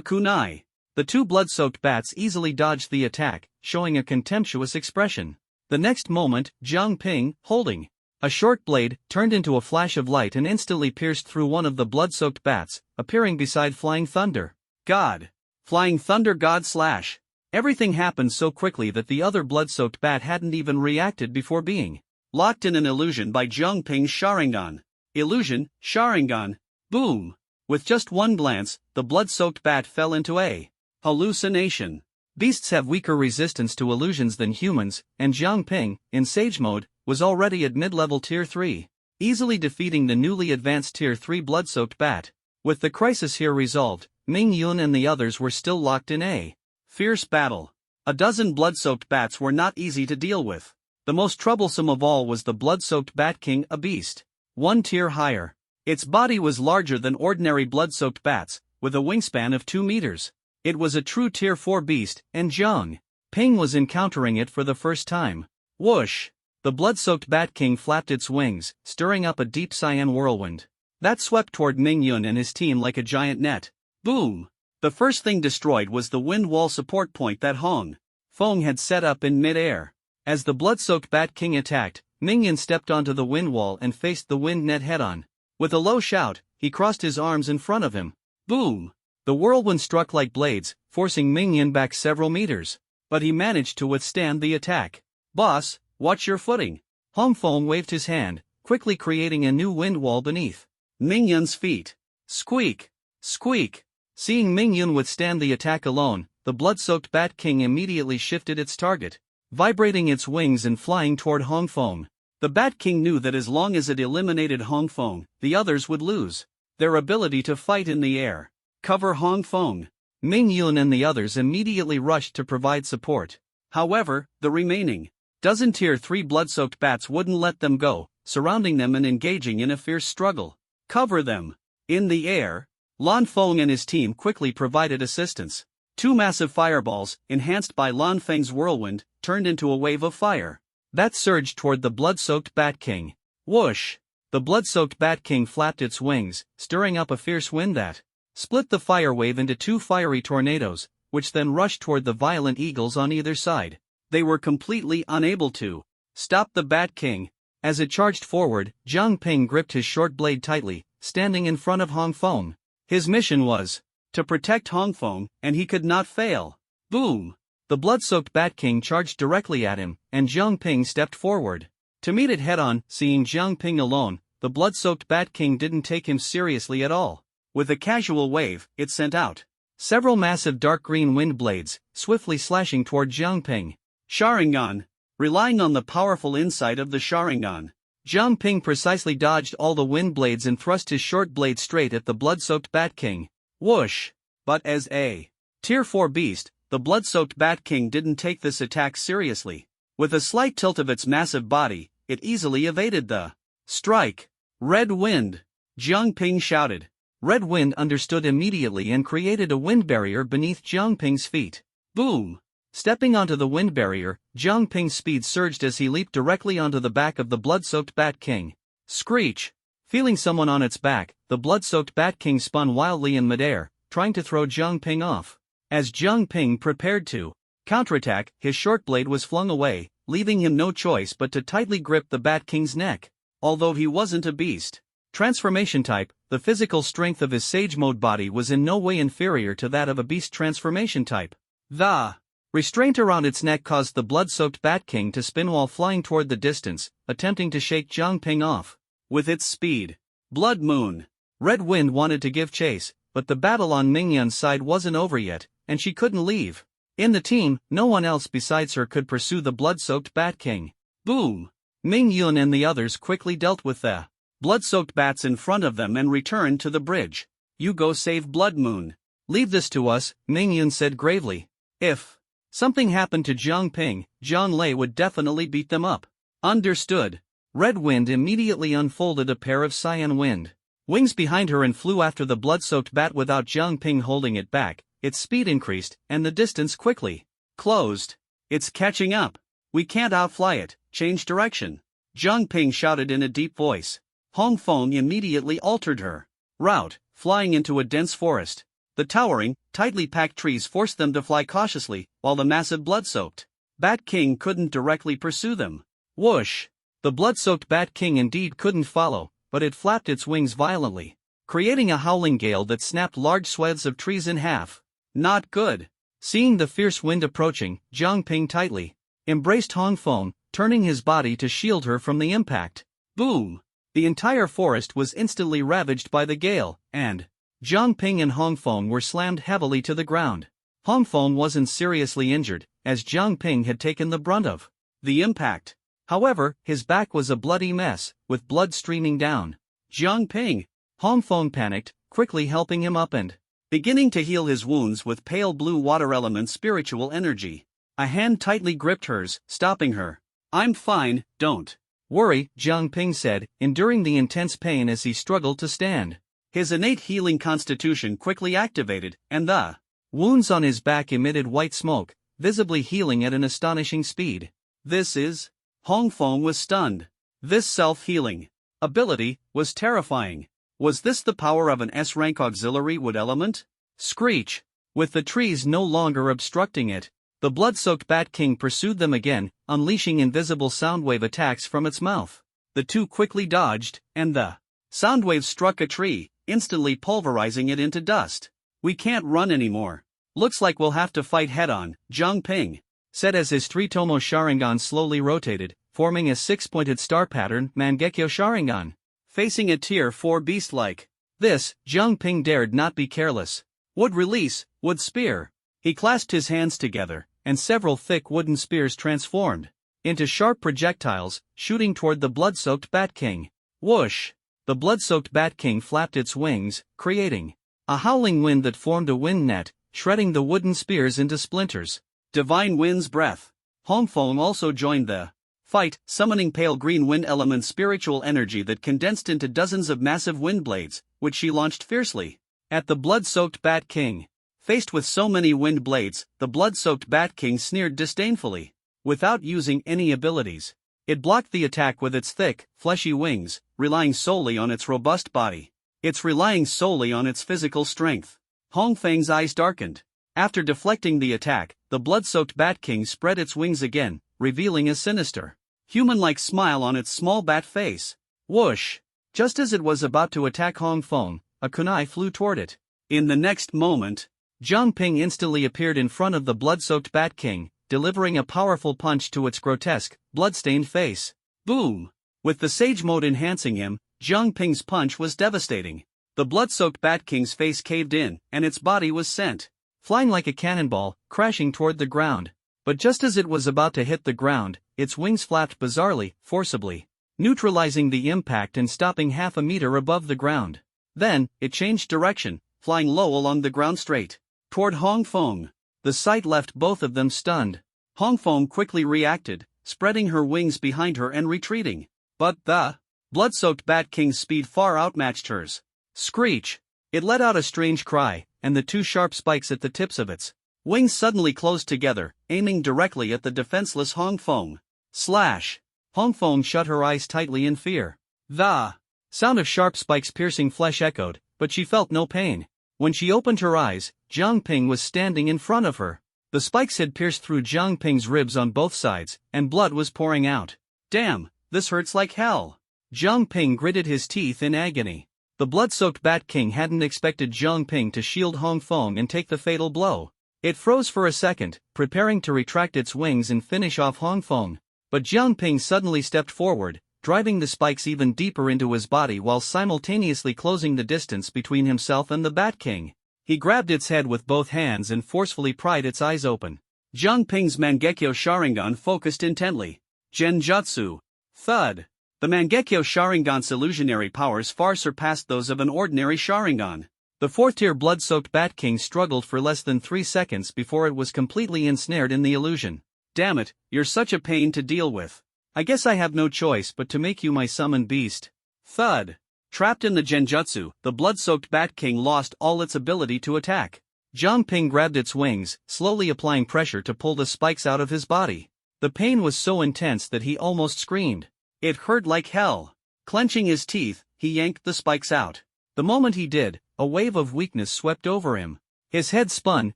kunai. The two blood-soaked bats easily dodged the attack, showing a contemptuous expression. The next moment, Jiang Ping, holding a short blade, turned into a flash of light and instantly pierced through one of the blood-soaked bats, appearing beside Flying Thunder. God! Flying Thunder God slash! Everything happened so quickly that the other blood-soaked bat hadn't even reacted before being locked in an illusion by Jiang Ping's Sharingan. Illusion, Sharingan, boom! With just one glance, the blood-soaked bat fell into a hallucination. Beasts have weaker resistance to illusions than humans, and Jiang Ping, in Sage Mode, was already at mid-level Tier 3, easily defeating the newly advanced Tier 3 blood-soaked bat. With the crisis here resolved, Ming Yun and the others were still locked in a fierce battle. A dozen blood-soaked bats were not easy to deal with. The most troublesome of all was the blood-soaked Bat King, a beast one tier higher. Its body was larger than ordinary blood-soaked bats, with a wingspan of 2 meters. It was a true Tier 4 beast, and Jiang Ping was encountering it for the first time. Whoosh! The blood-soaked Bat King flapped its wings, stirring up a deep cyan whirlwind that swept toward Ming Yun and his team like a giant net. Boom! The first thing destroyed was the wind wall support point that Hong Feng had set up in mid-air. As the blood-soaked Bat King attacked, Ming Yun stepped onto the wind wall and faced the wind net head-on. With a low shout, he crossed his arms in front of him. Boom! The whirlwind struck like blades, forcing Ming Yun back several meters. But he managed to withstand the attack. Boss, watch your footing. Hong Feng waved his hand, quickly creating a new wind wall beneath Ming Yun's feet. Squeak! Squeak! Seeing Ming Yun withstand the attack alone, the blood-soaked Bat King immediately shifted its target, vibrating its wings and flying toward Hong Feng. The Bat King knew that as long as it eliminated Hong Feng, the others would lose their ability to fight in the air. Cover Hong Feng. Ming Yun and the others immediately rushed to provide support. However, the remaining dozen Tier 3 blood-soaked bats wouldn't let them go, surrounding them and engaging in a fierce struggle. Cover them. In the air, Lan Feng and his team quickly provided assistance. Two massive fireballs, enhanced by Lan Feng's whirlwind, turned into a wave of fire that surged toward the blood-soaked Bat King. Whoosh! The blood-soaked Bat King flapped its wings, stirring up a fierce wind that split the fire wave into two fiery tornadoes, which then rushed toward the violent eagles on either side. They were completely unable to stop the Bat King. As it charged forward, Jiang Ping gripped his short blade tightly, standing in front of Hong Feng. His mission was to protect Hong Feng, and he could not fail. Boom! The blood-soaked Bat King charged directly at him, and Jiang Ping stepped forward to meet it head-on. Seeing Jiang Ping alone, the blood-soaked Bat King didn't take him seriously at all. With a casual wave, it sent out several massive dark green wind blades, swiftly slashing toward Jiang Ping. Sharingan. Relying on the powerful insight of the Sharingan, Jiang Ping precisely dodged all the wind blades and thrust his short blade straight at the blood-soaked Bat King. Whoosh! But as a Tier 4 beast, the blood-soaked Bat King didn't take this attack seriously. With a slight tilt of its massive body, it easily evaded the strike. Red Wind! Jiang Ping shouted. Red Wind understood immediately and created a wind barrier beneath Jiang Ping's feet. Boom! Stepping onto the wind barrier, Jiang Ping's speed surged as he leaped directly onto the back of the blood-soaked Bat King. Screech! Feeling someone on its back, the blood-soaked Bat King spun wildly in midair, trying to throw Jiang Ping off. As Jiang Ping prepared to counterattack, his short blade was flung away, leaving him no choice but to tightly grip the Bat King's neck. Although he wasn't a beast transformation type, the physical strength of his Sage Mode body was in no way inferior to that of a beast transformation type. The restraint around its neck caused the blood-soaked Bat King to spin while flying toward the distance, attempting to shake Jiang Ping off. With its speed, Blood Moon. Red Wind wanted to give chase, but the battle on Ming Yun's side wasn't over yet, and she couldn't leave. In the team, no one else besides her could pursue the blood-soaked Bat King. Boom! Ming Yun and the others quickly dealt with the blood-soaked bats in front of them and returned to the bridge. You go save Blood Moon. Leave this to us, Mingyun said gravely. If something happened to Jiang Ping, Zhang Lei would definitely beat them up. Understood. Red Wind immediately unfolded a pair of cyan wind wings behind her and flew after the blood-soaked bat without Jiang Ping holding it back. Its speed increased, and the distance quickly closed. It's catching up. We can't outfly it. Change direction. Jiang Ping shouted in a deep voice. Hong Feng immediately altered her route, flying into a dense forest. The towering, tightly packed trees forced them to fly cautiously, while the massive blood-soaked Bat King couldn't directly pursue them. Whoosh! The blood-soaked Bat King indeed couldn't follow, but it flapped its wings violently, creating a howling gale that snapped large swathes of trees in half. Not good. Seeing the fierce wind approaching, Jiang Ping tightly embraced Hong Feng, turning his body to shield her from the impact. Boom! The entire forest was instantly ravaged by the gale, and Jiang Ping and Hong Feng were slammed heavily to the ground. Hong Feng wasn't seriously injured, as Jiang Ping had taken the brunt of the impact. However, his back was a bloody mess, with blood streaming down. Jiang Ping! Hong Feng panicked, quickly helping him up and beginning to heal his wounds with pale blue water element spiritual energy. A hand tightly gripped hers, stopping her. I'm fine, don't worry, Jiang Ping said, enduring the intense pain as he struggled to stand. His innate healing constitution quickly activated, and the wounds on his back emitted white smoke, visibly healing at an astonishing speed. This is... Hong Feng was stunned. This self-healing ability was terrifying. Was this the power of an S-rank auxiliary wood element? Screech! With the trees no longer obstructing it, the blood-soaked Bat King pursued them again, unleashing invisible soundwave attacks from its mouth. The two quickly dodged, and the soundwave struck a tree, instantly pulverizing it into dust. We can't run anymore. Looks like we'll have to fight head-on, Jiang Ping said as his three-tomo Sharingan slowly rotated, forming a six-pointed star pattern Mangekyo Sharingan. Facing a tier 4 beast-like this, Jiang Ping dared not be careless. Would release, would spear. He clasped his hands together, and several thick wooden spears transformed into sharp projectiles, shooting toward the blood-soaked Bat King. Whoosh! The blood-soaked Bat King flapped its wings, creating a howling wind that formed a wind net, shredding the wooden spears into splinters. Divine Wind's breath. Hong Feng also joined the fight, summoning pale green wind element spiritual energy that condensed into dozens of massive wind blades, which she launched fiercely at the blood-soaked Bat King. Faced with so many wind blades, the blood-soaked Bat King sneered disdainfully. Without using any abilities, it blocked the attack with its thick, fleshy wings, relying solely on its robust body. It's relying solely on its physical strength. Hong Feng's eyes darkened. After deflecting the attack, the blood-soaked Bat King spread its wings again, revealing a sinister, human-like smile on its small bat face. Whoosh! Just as it was about to attack Hong Feng, a kunai flew toward it. In the next moment, Jiang Ping instantly appeared in front of the blood-soaked Bat King, delivering a powerful punch to its grotesque, blood-stained face. Boom! With the Sage Mode enhancing him, Jiang Ping's punch was devastating. The blood-soaked Bat King's face caved in, and its body was sent flying like a cannonball, crashing toward the ground. But just as it was about to hit the ground, its wings flapped bizarrely, forcibly, neutralizing the impact and stopping half a meter above the ground. Then, it changed direction, flying low along the ground straight toward Hong Feng. The sight left both of them stunned. Hong Feng quickly reacted, spreading her wings behind her and retreating. But the blood-soaked Bat King's speed far outmatched hers. Screech! It let out a strange cry, and the two sharp spikes at the tips of its wings suddenly closed together, aiming directly at the defenseless Hong Feng. Slash! Hong Feng shut her eyes tightly in fear. The sound of sharp spikes piercing flesh echoed, but she felt no pain. When she opened her eyes, Jiang Ping was standing in front of her. The spikes had pierced through Jiang Ping's ribs on both sides, and blood was pouring out. Damn, this hurts like hell. Jiang Ping gritted his teeth in agony. The blood-soaked Bat King hadn't expected Jiang Ping to shield Hong Feng and take the fatal blow. It froze for a second, preparing to retract its wings and finish off Hong Feng. But Jiang Ping suddenly stepped forward, driving the spikes even deeper into his body while simultaneously closing the distance between himself and the Bat King. He grabbed its head with both hands and forcefully pried its eyes open. Jiang Ping's Mangekyo Sharingan focused intently. Genjutsu. Thud. The Mangekyo Sharingan's illusionary powers far surpassed those of an ordinary Sharingan. The fourth-tier blood-soaked Bat King struggled for less than 3 seconds before it was completely ensnared in the illusion. Damn it, you're such a pain to deal with. I guess I have no choice but to make you my summoned beast. Thud. Trapped in the genjutsu, the blood-soaked Bat King lost all its ability to attack. Jiang Ping grabbed its wings, slowly applying pressure to pull the spikes out of his body. The pain was so intense that he almost screamed. It hurt like hell. Clenching his teeth, he yanked the spikes out. The moment he did, a wave of weakness swept over him. His head spun,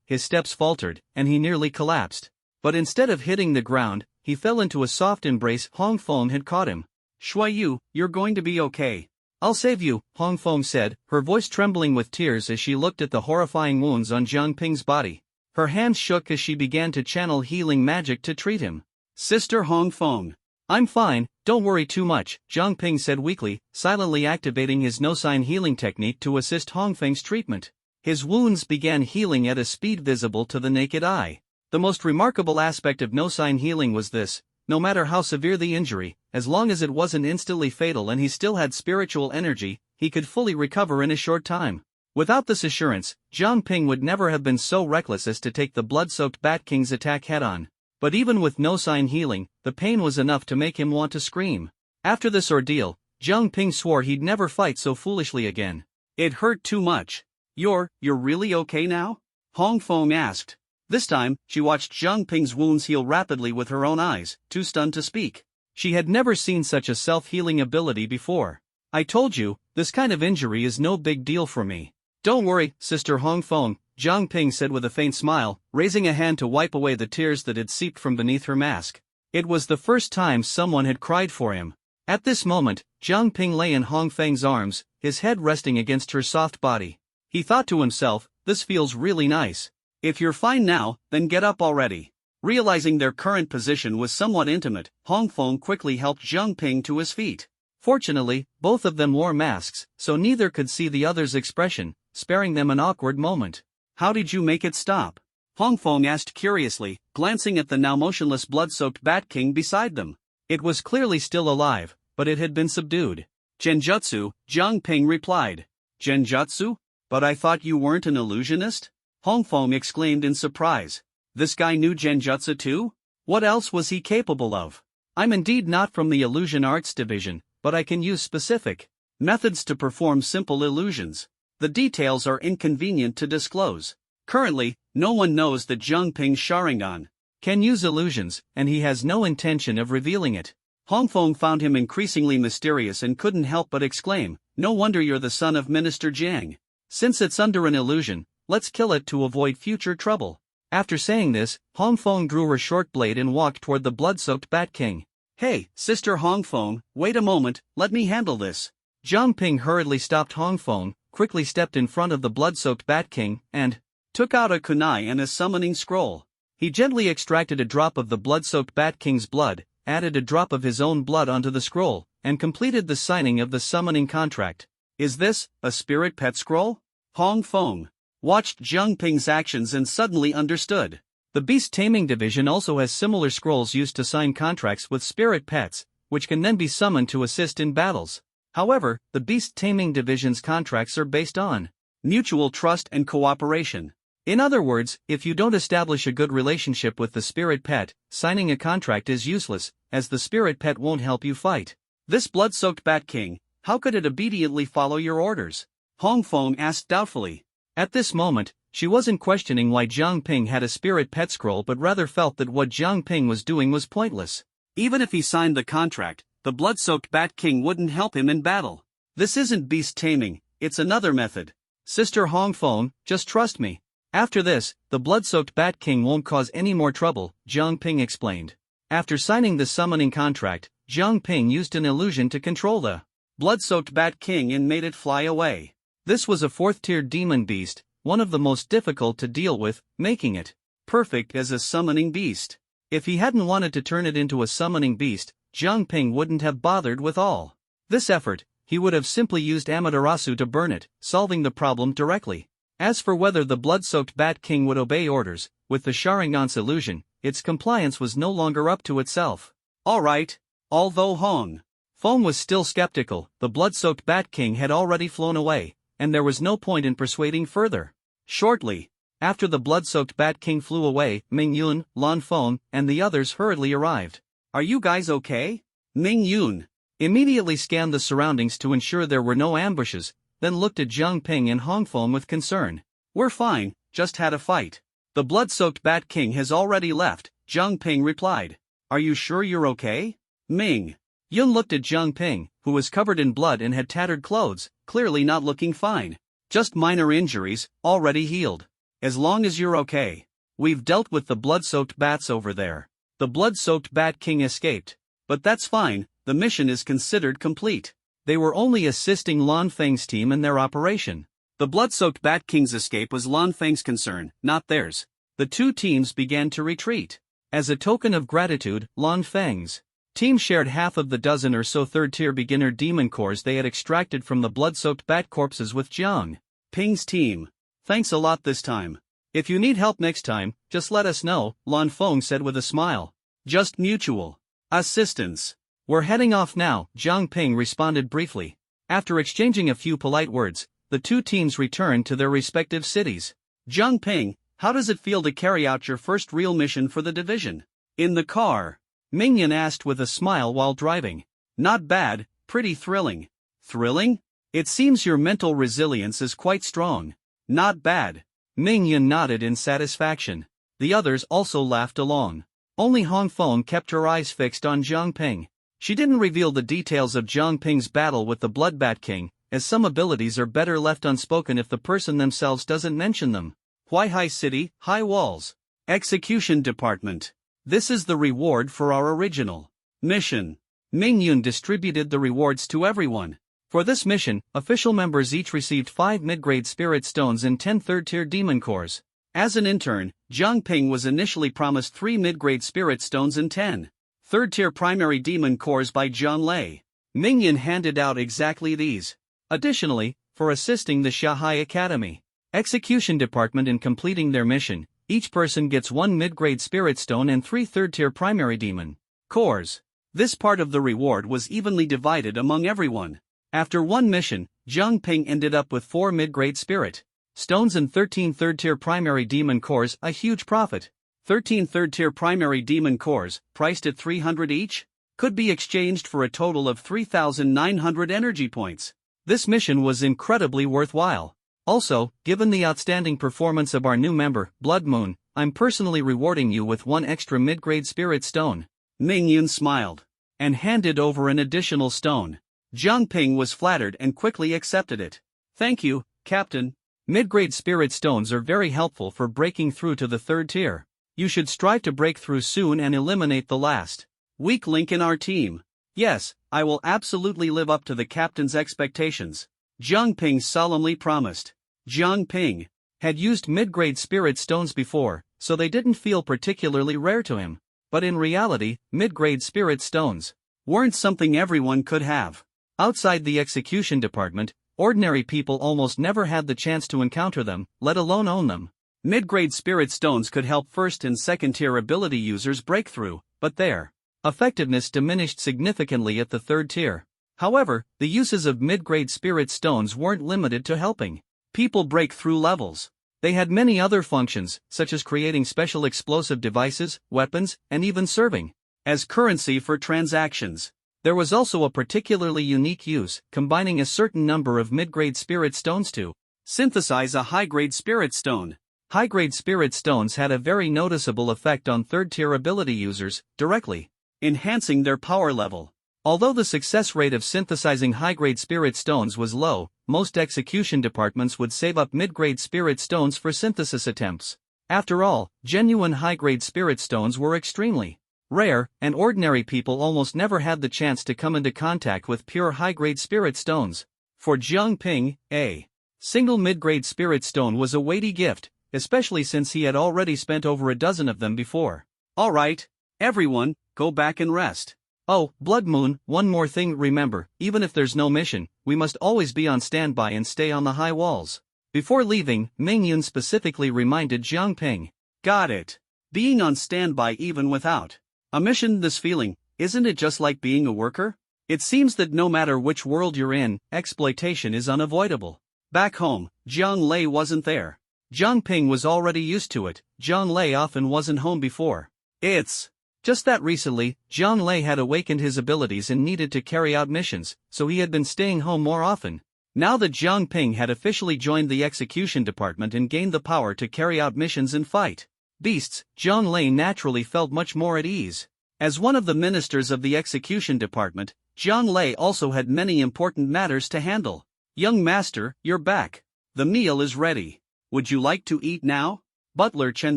his steps faltered, and he nearly collapsed. But instead of hitting the ground, he fell into a soft embrace. Hong Feng had caught him. "Shui Yu, you're going to be okay. I'll save you," Hong Feng said, her voice trembling with tears as she looked at the horrifying wounds on Jiang Ping's body. Her hands shook as she began to channel healing magic to treat him. "Sister Hong Feng. I'm fine, don't worry too much," Jiang Ping said weakly, silently activating his no-sign healing technique to assist Hong Feng's treatment. His wounds began healing at a speed visible to the naked eye. The most remarkable aspect of no-sign healing was this: no matter how severe the injury, as long as it wasn't instantly fatal and he still had spiritual energy, he could fully recover in a short time. Without this assurance, Jiang Ping would never have been so reckless as to take the blood-soaked Bat King's attack head-on. But even with no-sign healing, the pain was enough to make him want to scream. After this ordeal, Jiang Ping swore he'd never fight so foolishly again. "It hurt too much. You're really okay now?" Hong Feng asked. This time, she watched Jiang Ping's wounds heal rapidly with her own eyes, too stunned to speak. She had never seen such a self-healing ability before. "I told you, this kind of injury is no big deal for me. Don't worry, Sister Hong Feng," Jiang Ping said with a faint smile, raising a hand to wipe away the tears that had seeped from beneath her mask. It was the first time someone had cried for him. At this moment, Jiang Ping lay in Hong Feng's arms, his head resting against her soft body. He thought to himself, "This feels really nice. If you're fine now, then get up already." Realizing their current position was somewhat intimate, Hong Feng quickly helped Jiang Ping to his feet. Fortunately, both of them wore masks, so neither could see the other's expression, sparing them an awkward moment. "How did you make it stop?" Hong Feng asked curiously, glancing at the now motionless blood-soaked Bat King beside them. It was clearly still alive, but it had been subdued. "Genjutsu," Jiang Ping replied. "Genjutsu? But I thought you weren't an illusionist?" Hong Feng exclaimed in surprise. This guy knew Genjutsu too? What else was he capable of? "I'm indeed not from the Illusion Arts Division, but I can use specific methods to perform simple illusions. The details are inconvenient to disclose. Currently, no one knows that Jiang Ping Sharingan can use illusions, and he has no intention of revealing it." Hong Feng found him increasingly mysterious and couldn't help but exclaim, "No wonder you're the son of Minister Jiang. Since it's under an illusion, let's kill it to avoid future trouble." After saying this, Hong Feng drew her short blade and walked toward the blood-soaked Bat King. "Hey, Sister Hong Feng, wait a moment, let me handle this." Jiang Ping hurriedly stopped Hong Feng, quickly stepped in front of the blood-soaked Bat King, and took out a kunai and a summoning scroll. He gently extracted a drop of the blood-soaked Bat King's blood, added a drop of his own blood onto the scroll, and completed the signing of the summoning contract. "Is this a spirit pet scroll?" Hong Feng watched Jiang Ping's actions and suddenly understood. The Beast Taming Division also has similar scrolls used to sign contracts with spirit pets, which can then be summoned to assist in battles. However, the Beast Taming Division's contracts are based on mutual trust and cooperation. In other words, if you don't establish a good relationship with the spirit pet, signing a contract is useless, as the spirit pet won't help you fight. "This blood-soaked Bat King, how could it obediently follow your orders?" Hong Feng asked doubtfully. At this moment, she wasn't questioning why Jiang Ping had a spirit pet scroll but rather felt that what Jiang Ping was doing was pointless. Even if he signed the contract, the blood-soaked Bat King wouldn't help him in battle. "This isn't beast taming, it's another method. Sister Hong Feng, just trust me. After this, the blood-soaked Bat King won't cause any more trouble," Jiang Ping explained. After signing the summoning contract, Jiang Ping used an illusion to control the blood-soaked Bat King and made it fly away. This was a fourth-tier demon beast, one of the most difficult to deal with, making it perfect as a summoning beast. If he hadn't wanted to turn it into a summoning beast, Jiang Ping wouldn't have bothered with all this effort. He would have simply used Amaterasu to burn it, solving the problem directly. As for whether the blood-soaked Bat King would obey orders, with the Sharingan's illusion, its compliance was no longer up to itself. "All right." Although Hong Feng was still skeptical, the blood-soaked Bat King had already flown away, and there was no point in persuading further. Shortly after the blood-soaked Bat King flew away, Ming Yun, Lan Feng, and the others hurriedly arrived. "Are you guys okay?" Ming Yun immediately scanned the surroundings to ensure there were no ambushes, then looked at Jiang Ping and Hong Feng with concern. "We're fine, just had a fight." "The blood-soaked Bat King has already left," Jiang Ping replied. "Are you sure you're okay?" Ming Yun looked at Jiang Ping, who was covered in blood and had tattered clothes, clearly not looking fine. "Just minor injuries, already healed. As long as you're okay. We've dealt with the blood-soaked bats over there. The blood-soaked Bat King escaped. But that's fine, the mission is considered complete." They were only assisting Lan Feng's team in their operation. The blood-soaked Bat King's escape was Lan Feng's concern, not theirs. The two teams began to retreat. As a token of gratitude, Lan Feng's team shared half of the dozen or so third-tier beginner demon cores they had extracted from the blood-soaked bat corpses with Jiang Ping's team. "Thanks a lot this time. If you need help next time, just let us know," Lan Feng said with a smile. "Just mutual assistance." "We're heading off now," Jiang Ping responded briefly. After exchanging a few polite words, the two teams returned to their respective cities. "Jiang Ping, how does it feel to carry out your first real mission for the division?" In the car, Ming Yan asked with a smile while driving. "Not bad, pretty thrilling." "Thrilling? It seems your mental resilience is quite strong." "Not bad." Ming Yan nodded in satisfaction. The others also laughed along. Only Hong Feng kept her eyes fixed on Jiang Ping. She didn't reveal the details of Jiang Ping's battle with the Blood Bat King, as some abilities are better left unspoken if the person themselves doesn't mention them. Huaihai City, High Walls. Execution Department. This is the reward for our original mission. Ming Yun distributed the rewards to everyone. For this mission, official members each received 5 mid-grade spirit stones and 10 third-tier demon cores. As an intern, Jiang Ping was initially promised 3 mid-grade spirit stones and 10 third-tier primary demon cores by Jiang Lei. Ming Yan handed out exactly these. Additionally, for assisting the Shanghai Academy Execution Department in completing their mission, each person gets 1 mid-grade spirit stone and 3 third-tier primary demon cores. This part of the reward was evenly divided among everyone. After one mission, Jiang Ping ended up with 4 mid-grade spirit stones and 13 third-tier primary demon cores, a huge profit. 13 third-tier primary demon cores, priced at 300 each, could be exchanged for a total of 3,900 energy points. This mission was incredibly worthwhile. Also, given the outstanding performance of our new member, Blood Moon, I'm personally rewarding you with 1 extra mid-grade spirit stone. Ming Yun smiled and handed over an additional stone. Jiang Ping was flattered and quickly accepted it. "Thank you, Captain. Mid-grade spirit stones are very helpful for breaking through to the 3rd tier. You should strive to break through soon and eliminate the last weak link in our team." "Yes, I will absolutely live up to the captain's expectations," Jiang Ping solemnly promised. Jiang Ping had used mid-grade spirit stones before, so they didn't feel particularly rare to him. But in reality, mid-grade spirit stones weren't something everyone could have. Outside the execution department, ordinary people almost never had the chance to encounter them, let alone own them. Mid-grade spirit stones could help first and second-tier ability users break through, but their effectiveness diminished significantly at the 3rd tier. However, the uses of mid-grade spirit stones weren't limited to helping people break through levels. They had many other functions, such as creating special explosive devices, weapons, and even serving as currency for transactions. There was also a particularly unique use, combining a certain number of mid-grade spirit stones to synthesize a high-grade spirit stone. High-grade spirit stones had a very noticeable effect on 3rd-tier ability users, directly enhancing their power level. Although the success rate of synthesizing high-grade spirit stones was low, most execution departments would save up mid-grade spirit stones for synthesis attempts. After all, genuine high-grade spirit stones were extremely rare, and ordinary people almost never had the chance to come into contact with pure high-grade spirit stones. For Jiang Ping, a single mid-grade spirit stone was a weighty gift, especially since he had already spent over a dozen of them before. "All right, everyone, go back and rest. Oh, Blood Moon, one more thing, remember, even if there's no mission, we must always be on standby and stay on the high walls." Before leaving, Ming Yun specifically reminded Jiang Ping. "Got it. Being on standby even without a mission, this feeling, isn't it just like being a worker? It seems that no matter which world you're in, exploitation is unavoidable. Back home, Jiang Lei wasn't there. Jiang Ping was already used to it. Jiang Lei often wasn't home before. It's just that recently, Jiang Lei had awakened his abilities and needed to carry out missions, so he had been staying home more often. Now that Jiang Ping had officially joined the execution department and gained the power to carry out missions and fight beasts, Jiang Lei naturally felt much more at ease. As one of the ministers of the execution department, Jiang Lei also had many important matters to handle. Young master, you're back. The meal is ready. Would you like to eat now? Butler Chen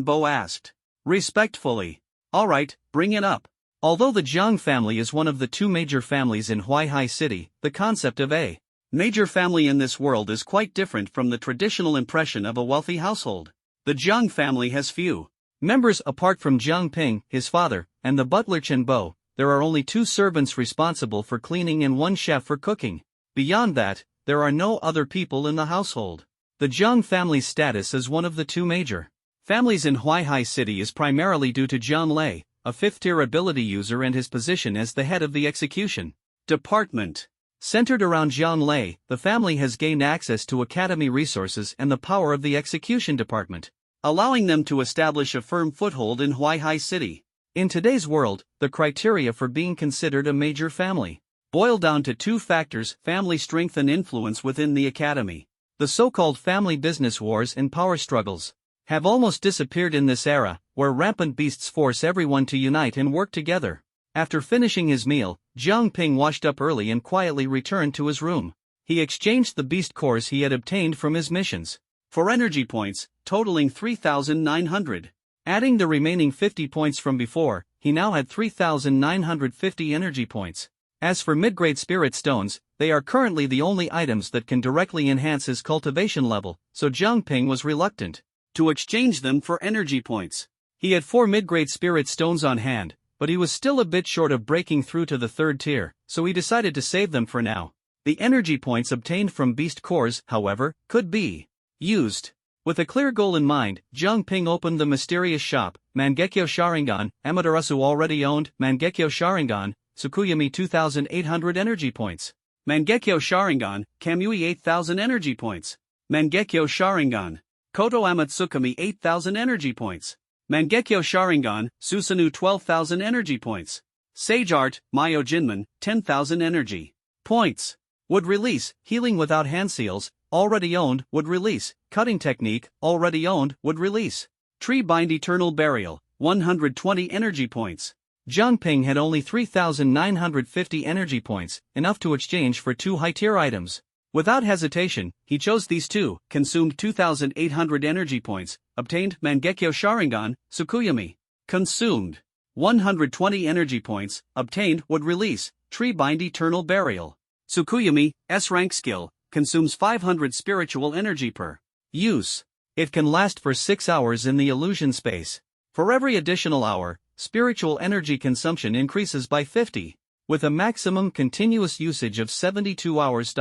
Bo asked. Respectfully. All right, bring it up. Although the Jiang family is one of the two major families in Huaihai City, the concept of a major family in this world is quite different from the traditional impression of a wealthy household. The Jiang family has few members apart from Jiang Ping, his father, and the butler Chen Bo. There are only 2 servants responsible for cleaning and 1 chef for cooking. Beyond that, there are no other people in the household. The Jiang family's status as one of the 2 major families in Huaihai City is primarily due to Jiang Lei, a 5th-tier ability user, and his position as the head of the execution department. Centered around Jiang Lei, the family has gained access to academy resources and the power of the execution department, allowing them to establish a firm foothold in Huaihai City. In today's world, the criteria for being considered a major family boil down to 2 factors: family strength and influence within the academy. The so-called family business wars and power struggles have almost disappeared in this era, where rampant beasts force everyone to unite and work together. After finishing his meal, Jiang Ping washed up early and quietly returned to his room. He exchanged the beast cores he had obtained from his missions for energy points, totaling 3,900. Adding the remaining 50 points from before, he now had 3,950 energy points. As for mid-grade spirit stones, they are currently the only items that can directly enhance his cultivation level, so Jiang Ping was reluctant to exchange them for energy points. He had 4 mid-grade spirit stones on hand, but he was still a bit short of breaking through to the 3rd tier, so he decided to save them for now. The energy points obtained from beast cores, however, could be used. With a clear goal in mind, Jiang Ping opened the mysterious shop. Mangekyo Sharingan, Amaterasu already owned. Mangekyo Sharingan, Tsukuyami 2,800 energy points. Mangekyo Sharingan, Kamui 8,000 energy points. Mangekyo Sharingan, Koto Amatsukami 8,000 energy points. Mangekyo Sharingan, Susanoo 12,000 energy points. Sage Art, Mayo Jinman, 10,000 energy points. Would release, Healing without hand seals, already owned. Would release, Cutting technique, already owned. Would release, Tree Bind Eternal Burial, 120 energy points. Jiang Ping had only 3,950 energy points, enough to exchange for 2 high-tier items. Without hesitation, he chose these 2, consumed 2,800 energy points, obtained Mangekyo Sharingan, Tsukuyami. Consumed 120 energy points, obtained Would release, Tree Bind Eternal Burial. Tsukuyami, S-rank skill, consumes 500 spiritual energy per use. It can last for 6 hours in the illusion space. For every additional hour, spiritual energy consumption increases by 50, with a maximum continuous usage of 72 hours.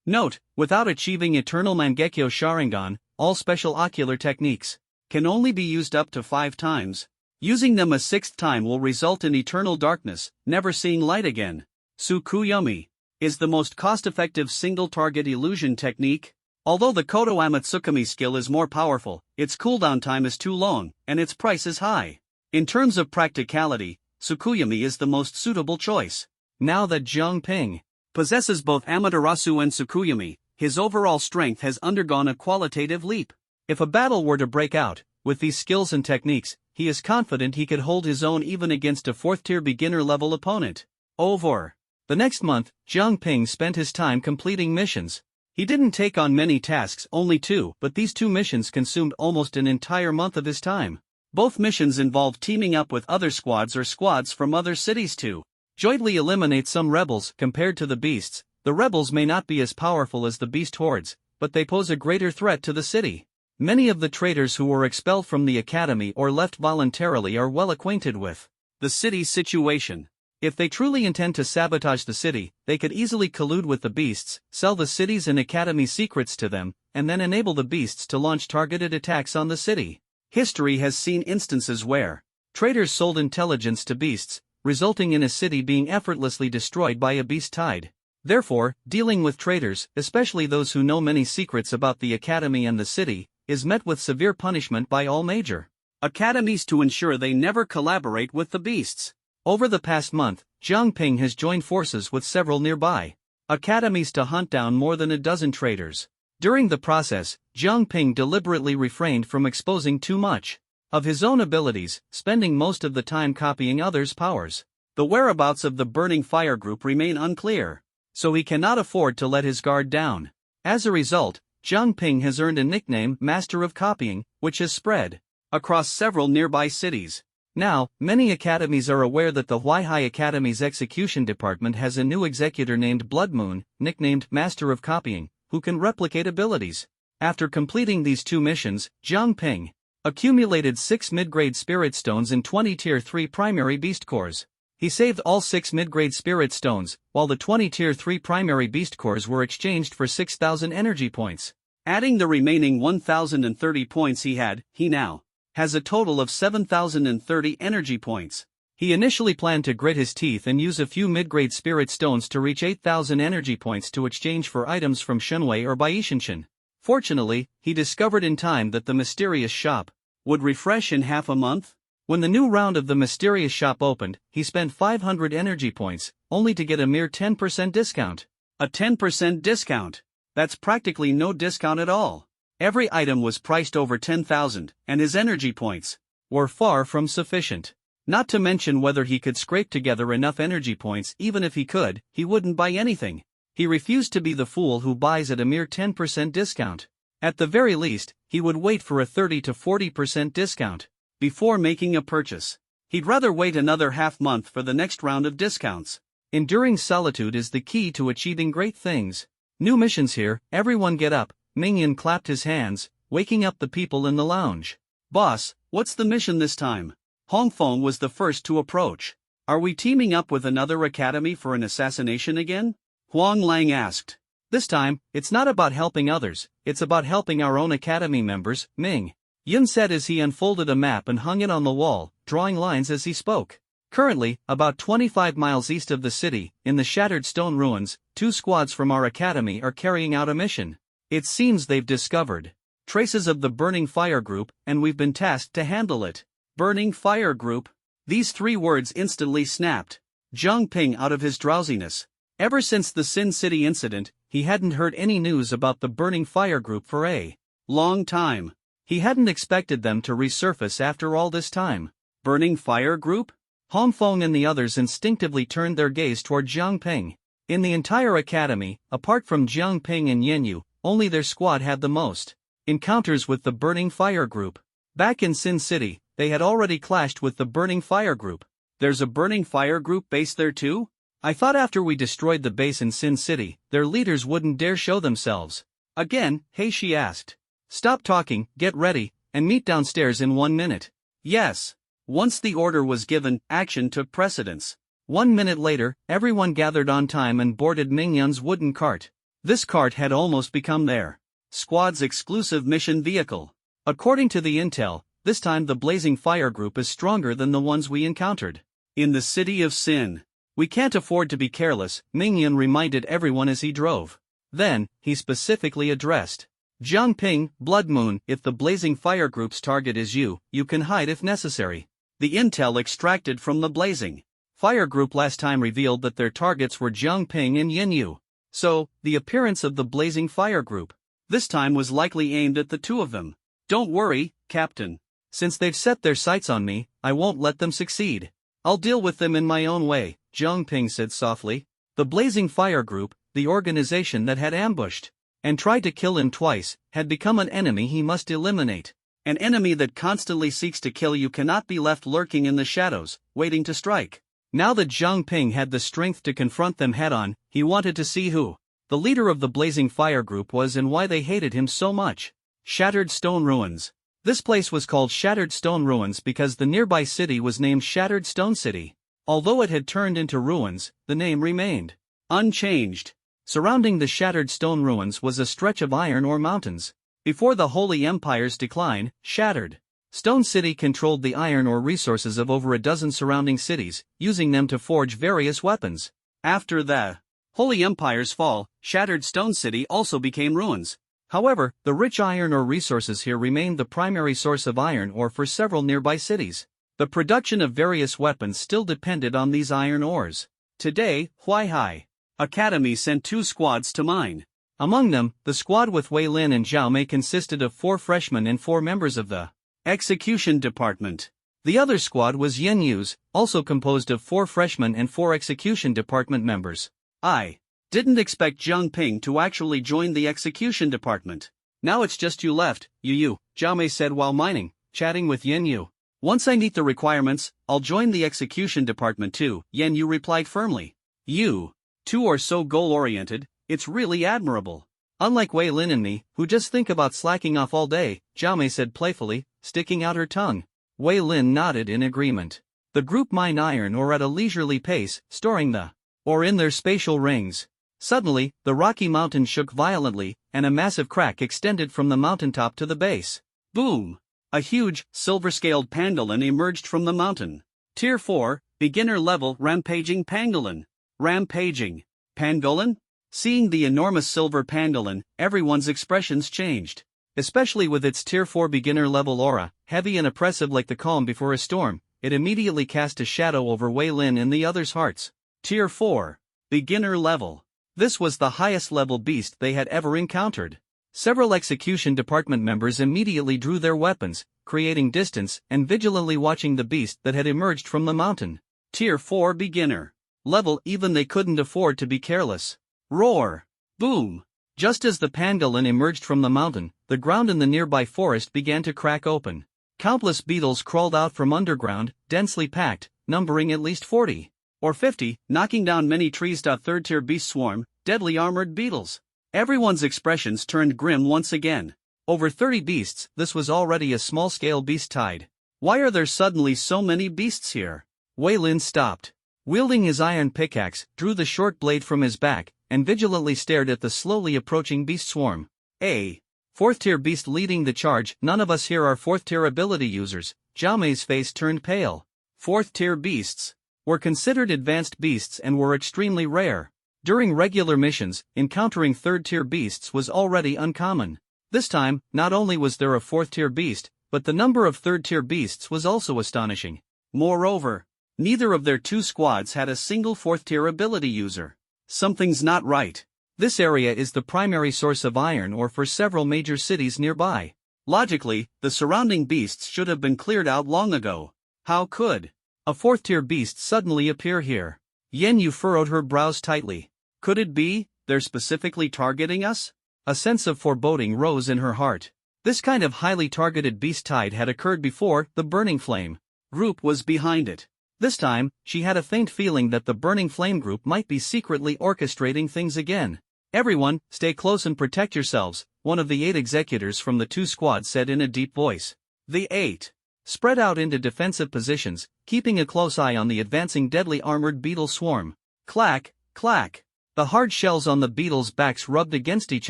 Note, without achieving Eternal Mangekyo Sharingan, all special ocular techniques can only be used up to 5 times. Using them a 6th time will result in eternal darkness, never seeing light again. Tsukuyami is the most cost-effective single-target illusion technique. Although the Koto Amatsukami skill is more powerful, its cooldown time is too long, and its price is high. In terms of practicality, Tsukuyami is the most suitable choice. Now that Jiang Ping possesses both Amaterasu and Tsukuyami, his overall strength has undergone a qualitative leap. If a battle were to break out, with these skills and techniques, he is confident he could hold his own even against a 4th-tier beginner-level opponent. Over the next month, Jiang Ping spent his time completing missions. He didn't take on many tasks, only 2, but these 2 missions consumed almost an entire month of his time. Both missions involved teaming up with other squads or squads from other cities to jointly eliminate some rebels. Compared to the beasts, the rebels may not be as powerful as the beast hordes, but they pose a greater threat to the city. Many of the traitors who were expelled from the academy or left voluntarily are well acquainted with the city's situation. If they truly intend to sabotage the city, they could easily collude with the beasts, sell the city's and academy secrets to them, and then enable the beasts to launch targeted attacks on the city. History has seen instances where traitors sold intelligence to beasts, resulting in a city being effortlessly destroyed by a beast tide. Therefore, dealing with traitors, especially those who know many secrets about the academy and the city, is met with severe punishment by all major academies to ensure they never collaborate with the beasts. Over the past month, Jiang Ping has joined forces with several nearby academies to hunt down more than a dozen traitors. During the process, Jiang Ping deliberately refrained from exposing too much of his own abilities, spending most of the time copying others' powers. The whereabouts of the Burning Fire Group remain unclear, so he cannot afford to let his guard down. As a result, Jiang Ping has earned a nickname Master of Copying, which has spread across several nearby cities. Now, many academies are aware that the Huaihai Academy's execution department has a new executor named Blood Moon, nicknamed Master of Copying, who can replicate abilities. After completing these 2 missions, Jiang Ping accumulated 6 mid-grade spirit stones and 20 tier 3 primary beast cores. He saved all 6 mid-grade spirit stones, while the 20 tier 3 primary beast cores were exchanged for 6,000 energy points. Adding the remaining 1,030 points he now has a total of 7,030 energy points. He initially planned to grit his teeth and use a few mid-grade spirit stones to reach 8,000 energy points to exchange for items from Shunwei or Baishinshan. Fortunately, he discovered in time that the mysterious shop would refresh in half a month. When the new round of the mysterious shop opened, he spent 500 energy points, only to get a mere 10% discount. A 10% discount? That's practically no discount at all. Every item was priced over 10,000, and his energy points were far from sufficient. Not to mention whether he could scrape together enough energy points. Even if he could, he wouldn't buy anything. He refused to be the fool who buys at a mere 10% discount. At the very least, he would wait for a 30 to 40% discount before making a purchase. He'd rather wait another half month for the next round of discounts. Enduring solitude is the key to achieving great things. New missions here, everyone get up. Mingyan clapped his hands, waking up the people in the lounge. Boss, what's the mission this time? Hongfeng was the first to approach. Are we teaming up with another academy for an assassination again? Huang Lang asked. This time, it's not about helping others, it's about helping our own academy members, Ming Yun said as he unfolded a map and hung it on the wall, drawing lines as he spoke. Currently, about 25 miles east of the city, in the Shattered Stone Ruins, 2 squads from our academy are carrying out a mission. It seems they've discovered traces of the Burning Fire Group, and we've been tasked to handle it. Burning Fire Group? These 3 words instantly snapped Jiang Ping out of his drowsiness. Ever since the Sin City incident, he hadn't heard any news about the Burning Fire Group for a long time. He hadn't expected them to resurface after all this time. Burning Fire Group? Hongfeng and the others instinctively turned their gaze toward Jiang Ping. In the entire academy, apart from Jiang Ping and Yenyu, only their squad had the most encounters with the Burning Fire Group. Back in Sin City, they had already clashed with the Burning Fire Group. There's a Burning Fire Group base there too? I thought after we destroyed the base in Sin City, their leaders wouldn't dare show themselves. Again, Heishi asked. Stop talking, get ready, and meet downstairs in 1 minute. Yes. Once the order was given, action took precedence. 1 minute later, everyone gathered on time and boarded Mingyun's wooden cart. This cart had almost become their squad's exclusive mission vehicle. According to the intel, this time the Blazing Fire Group is stronger than the ones we encountered in the city of Sin. We can't afford to be careless, Mingyun reminded everyone as he drove. Then, he specifically addressed Jiang Ping, Blood Moon. If the Blazing Fire Group's target is you, you can hide if necessary. The intel extracted from the Blazing Fire Group last time revealed that their targets were Jiang Ping and Yenyu. So, the appearance of the Blazing Fire Group this time was likely aimed at the 2 of them. Don't worry, Captain. Since they've set their sights on me, I won't let them succeed. I'll deal with them in my own way, Jiang Ping said softly. The Blazing Fire Group, the organization that had ambushed and tried to kill him twice, had become an enemy he must eliminate. An enemy that constantly seeks to kill you cannot be left lurking in the shadows, waiting to strike. Now that Jiang Ping had the strength to confront them head-on, he wanted to see who the leader of the Blazing Fire Group was and why they hated him so much. Shattered Stone Ruins. This place was called Shattered Stone Ruins because the nearby city was named Shattered Stone City. Although it had turned into ruins, the name remained unchanged. Surrounding the Shattered Stone Ruins was a stretch of iron ore mountains. Before the Holy Empire's decline, Shattered Stone City controlled the iron ore resources of over a dozen surrounding cities, using them to forge various weapons. After the Holy Empire's fall, shattered Stone City also became ruins. However, the rich iron ore resources here remained the primary source of iron ore for several nearby cities. The production of various weapons still depended on these iron ores. Today, Huaihai Academy sent 2 squads to mine. Among them, the squad with Wei Lin and Zhao Mei consisted of 4 freshmen and 4 members of the execution department. The other squad was Yen Yu's, also composed of 4 freshmen and 4 execution department members. I didn't expect Zhang Ping to actually join the execution department. Now it's just you left, Yu, Zhao Mei said while mining, chatting with Yen Yu. Once I meet the requirements, I'll join the execution department too, Yen Yu replied firmly. You two are so goal-oriented, it's really admirable. Unlike Wei Lin and me, who just think about slacking off all day, Zhao Mei said playfully, sticking out her tongue. Wei Lin nodded in agreement. The group mined iron ore at a leisurely pace, storing the ore in their spatial rings. Suddenly, the rocky mountain shook violently, and a massive crack extended from the mountaintop to the base. Boom! A huge, silver-scaled pangolin emerged from the mountain. Tier 4, beginner-level rampaging pangolin. Rampaging pangolin? Seeing the enormous silver pangolin, everyone's expressions changed. Especially with its Tier 4 beginner-level aura, heavy and oppressive like the calm before a storm, it immediately cast a shadow over Wei Lin and the others' hearts. Tier 4. Beginner level. This was the highest level beast they had ever encountered. Several execution department members immediately drew their weapons, creating distance and vigilantly watching the beast that had emerged from the mountain. Tier 4 beginner level. Even they couldn't afford to be careless. Roar! Boom! Just as the pangolin emerged from the mountain, the ground in the nearby forest began to crack open. Countless beetles crawled out from underground, densely packed, numbering at least 40 or 50, knocking down many trees. Third-tier beast swarm, deadly armored beetles. Everyone's expressions turned grim once again. Over 30 beasts. This was already a small-scale beast tide. Why are there suddenly so many beasts here? Wei Lin stopped. Wielding his iron pickaxe, drew the short blade from his back, and vigilantly stared at the slowly approaching beast swarm. A 4th-tier beast leading the charge. None of us here are 4th-tier ability users. Zhao Mei's face turned pale. 4th-tier beasts were considered advanced beasts and were extremely rare. During regular missions, encountering 3rd-tier beasts was already uncommon. This time, not only was there a 4th-tier beast, but the number of 3rd-tier beasts was also astonishing. Moreover, neither of their 2 squads had a single 4th-tier ability user. Something's not right. This area is the primary source of iron ore for several major cities nearby. Logically, the surrounding beasts should have been cleared out long ago. How could a 4th-tier beast suddenly appear here? Yen Yu furrowed her brows tightly. Could it be they're specifically targeting us? A sense of foreboding rose in her heart. This kind of highly targeted beast tide had occurred before. The Burning Flame group was behind it. This time, she had a faint feeling that the Burning Flame group might be secretly orchestrating things again. Everyone, stay close and protect yourselves, one of the 8 executors from the 2 squads said in a deep voice. The 8 spread out into defensive positions, keeping a close eye on the advancing deadly armored beetle swarm. Clack, clack. The hard shells on the beetles' backs rubbed against each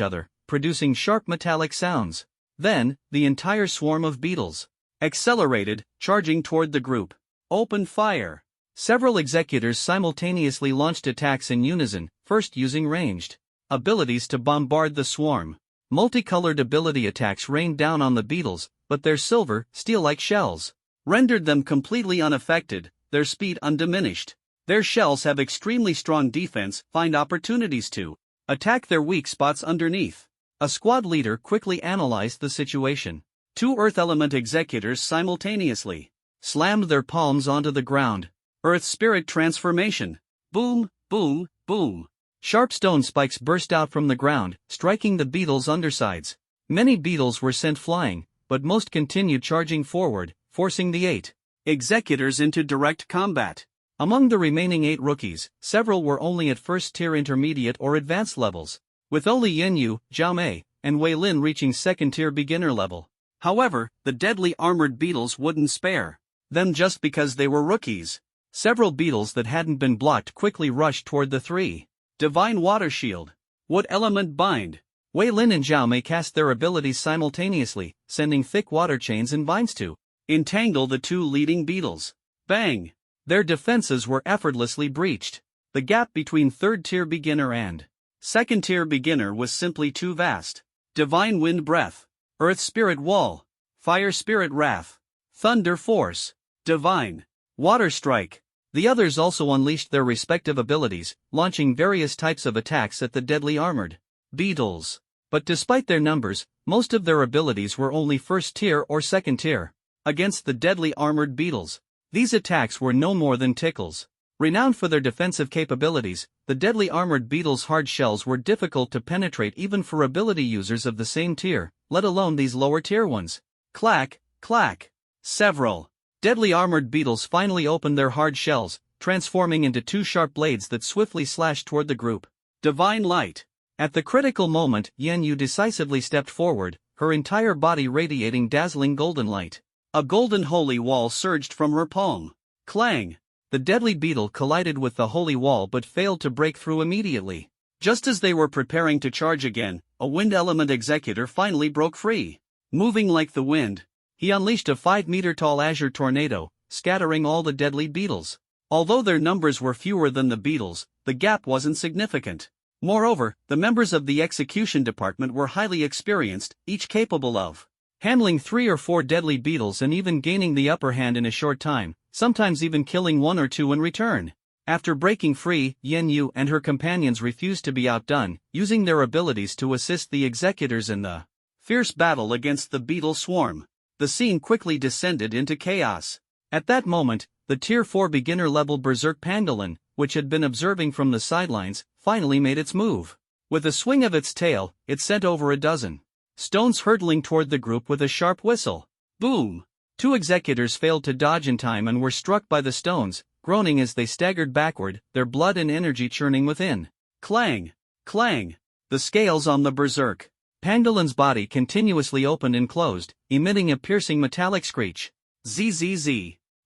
other, producing sharp metallic sounds. Then, the entire swarm of beetles accelerated, charging toward the group. Open fire. Several executors simultaneously launched attacks in unison, first using ranged abilities to bombard the swarm. Multicolored ability attacks rained down on the beetles, but their silver, steel-like shells rendered them completely unaffected, their speed undiminished. Their shells have extremely strong defense. Find opportunities to attack their weak spots underneath. A squad leader quickly analyzed the situation. 2 Earth Element executors simultaneously slammed their palms onto the ground. Earth Spirit Transformation. Boom, boom, boom. Sharp stone spikes burst out from the ground, striking the beetles' undersides. Many beetles were sent flying, but most continued charging forward, forcing the 8 executors into direct combat. Among the remaining 8 rookies, several were only at 1st-tier intermediate or advanced levels, with only Yen Yu, Zhao Mei, and Wei Lin reaching 2nd-tier beginner level. However, the deadly armored beetles wouldn't spare them just because they were rookies. Several beetles that hadn't been blocked quickly rushed toward the 3. Divine Water Shield. What element bind? Wei Lin and Zhao Mei cast their abilities simultaneously, sending thick water chains and vines to entangle the 2 leading beetles. Bang! Their defenses were effortlessly breached. The gap between third-tier beginner and second-tier beginner was simply too vast. Divine Wind Breath, Earth Spirit Wall, Fire Spirit Wrath, Thunder Force, Divine Water Strike. The others also unleashed their respective abilities, launching various types of attacks at the deadly armored beetles. But despite their numbers, most of their abilities were only first tier or second tier. Against the deadly armored beetles, these attacks were no more than tickles. Renowned for their defensive capabilities, the deadly armored beetles' hard shells were difficult to penetrate even for ability users of the same tier, let alone these lower tier ones. Clack, clack. Several deadly armored beetles finally opened their hard shells, transforming into two sharp blades that swiftly slashed toward the group. Divine Light. At the critical moment, Yan Yu decisively stepped forward, her entire body radiating dazzling golden light. A golden holy wall surged from her palm. Clang! The deadly beetle collided with the holy wall but failed to break through immediately. Just as they were preparing to charge again, a wind element executor finally broke free. Moving like the wind, he unleashed a 5-meter-tall azure tornado, scattering all the deadly beetles. Although their numbers were fewer than the beetles, the gap wasn't significant. Moreover, the members of the execution department were highly experienced, each capable of handling 3 or 4 deadly beetles and even gaining the upper hand in a short time, sometimes even killing 1 or 2 in return. After breaking free, Yan Yu and her companions refused to be outdone, using their abilities to assist the executors in the fierce battle against the beetle swarm. The scene quickly descended into chaos. At that moment, the Tier 4 beginner-level Berserk Pangolin, which had been observing from the sidelines, finally made its move. With a swing of its tail, it sent over a dozen stones hurtling toward the group with a sharp whistle. Boom! 2 executors failed to dodge in time and were struck by the stones, groaning as they staggered backward, their blood and energy churning within. Clang! Clang! The scales on the Berserk Pangolin's body continuously opened and closed, emitting a piercing metallic screech. Zzz.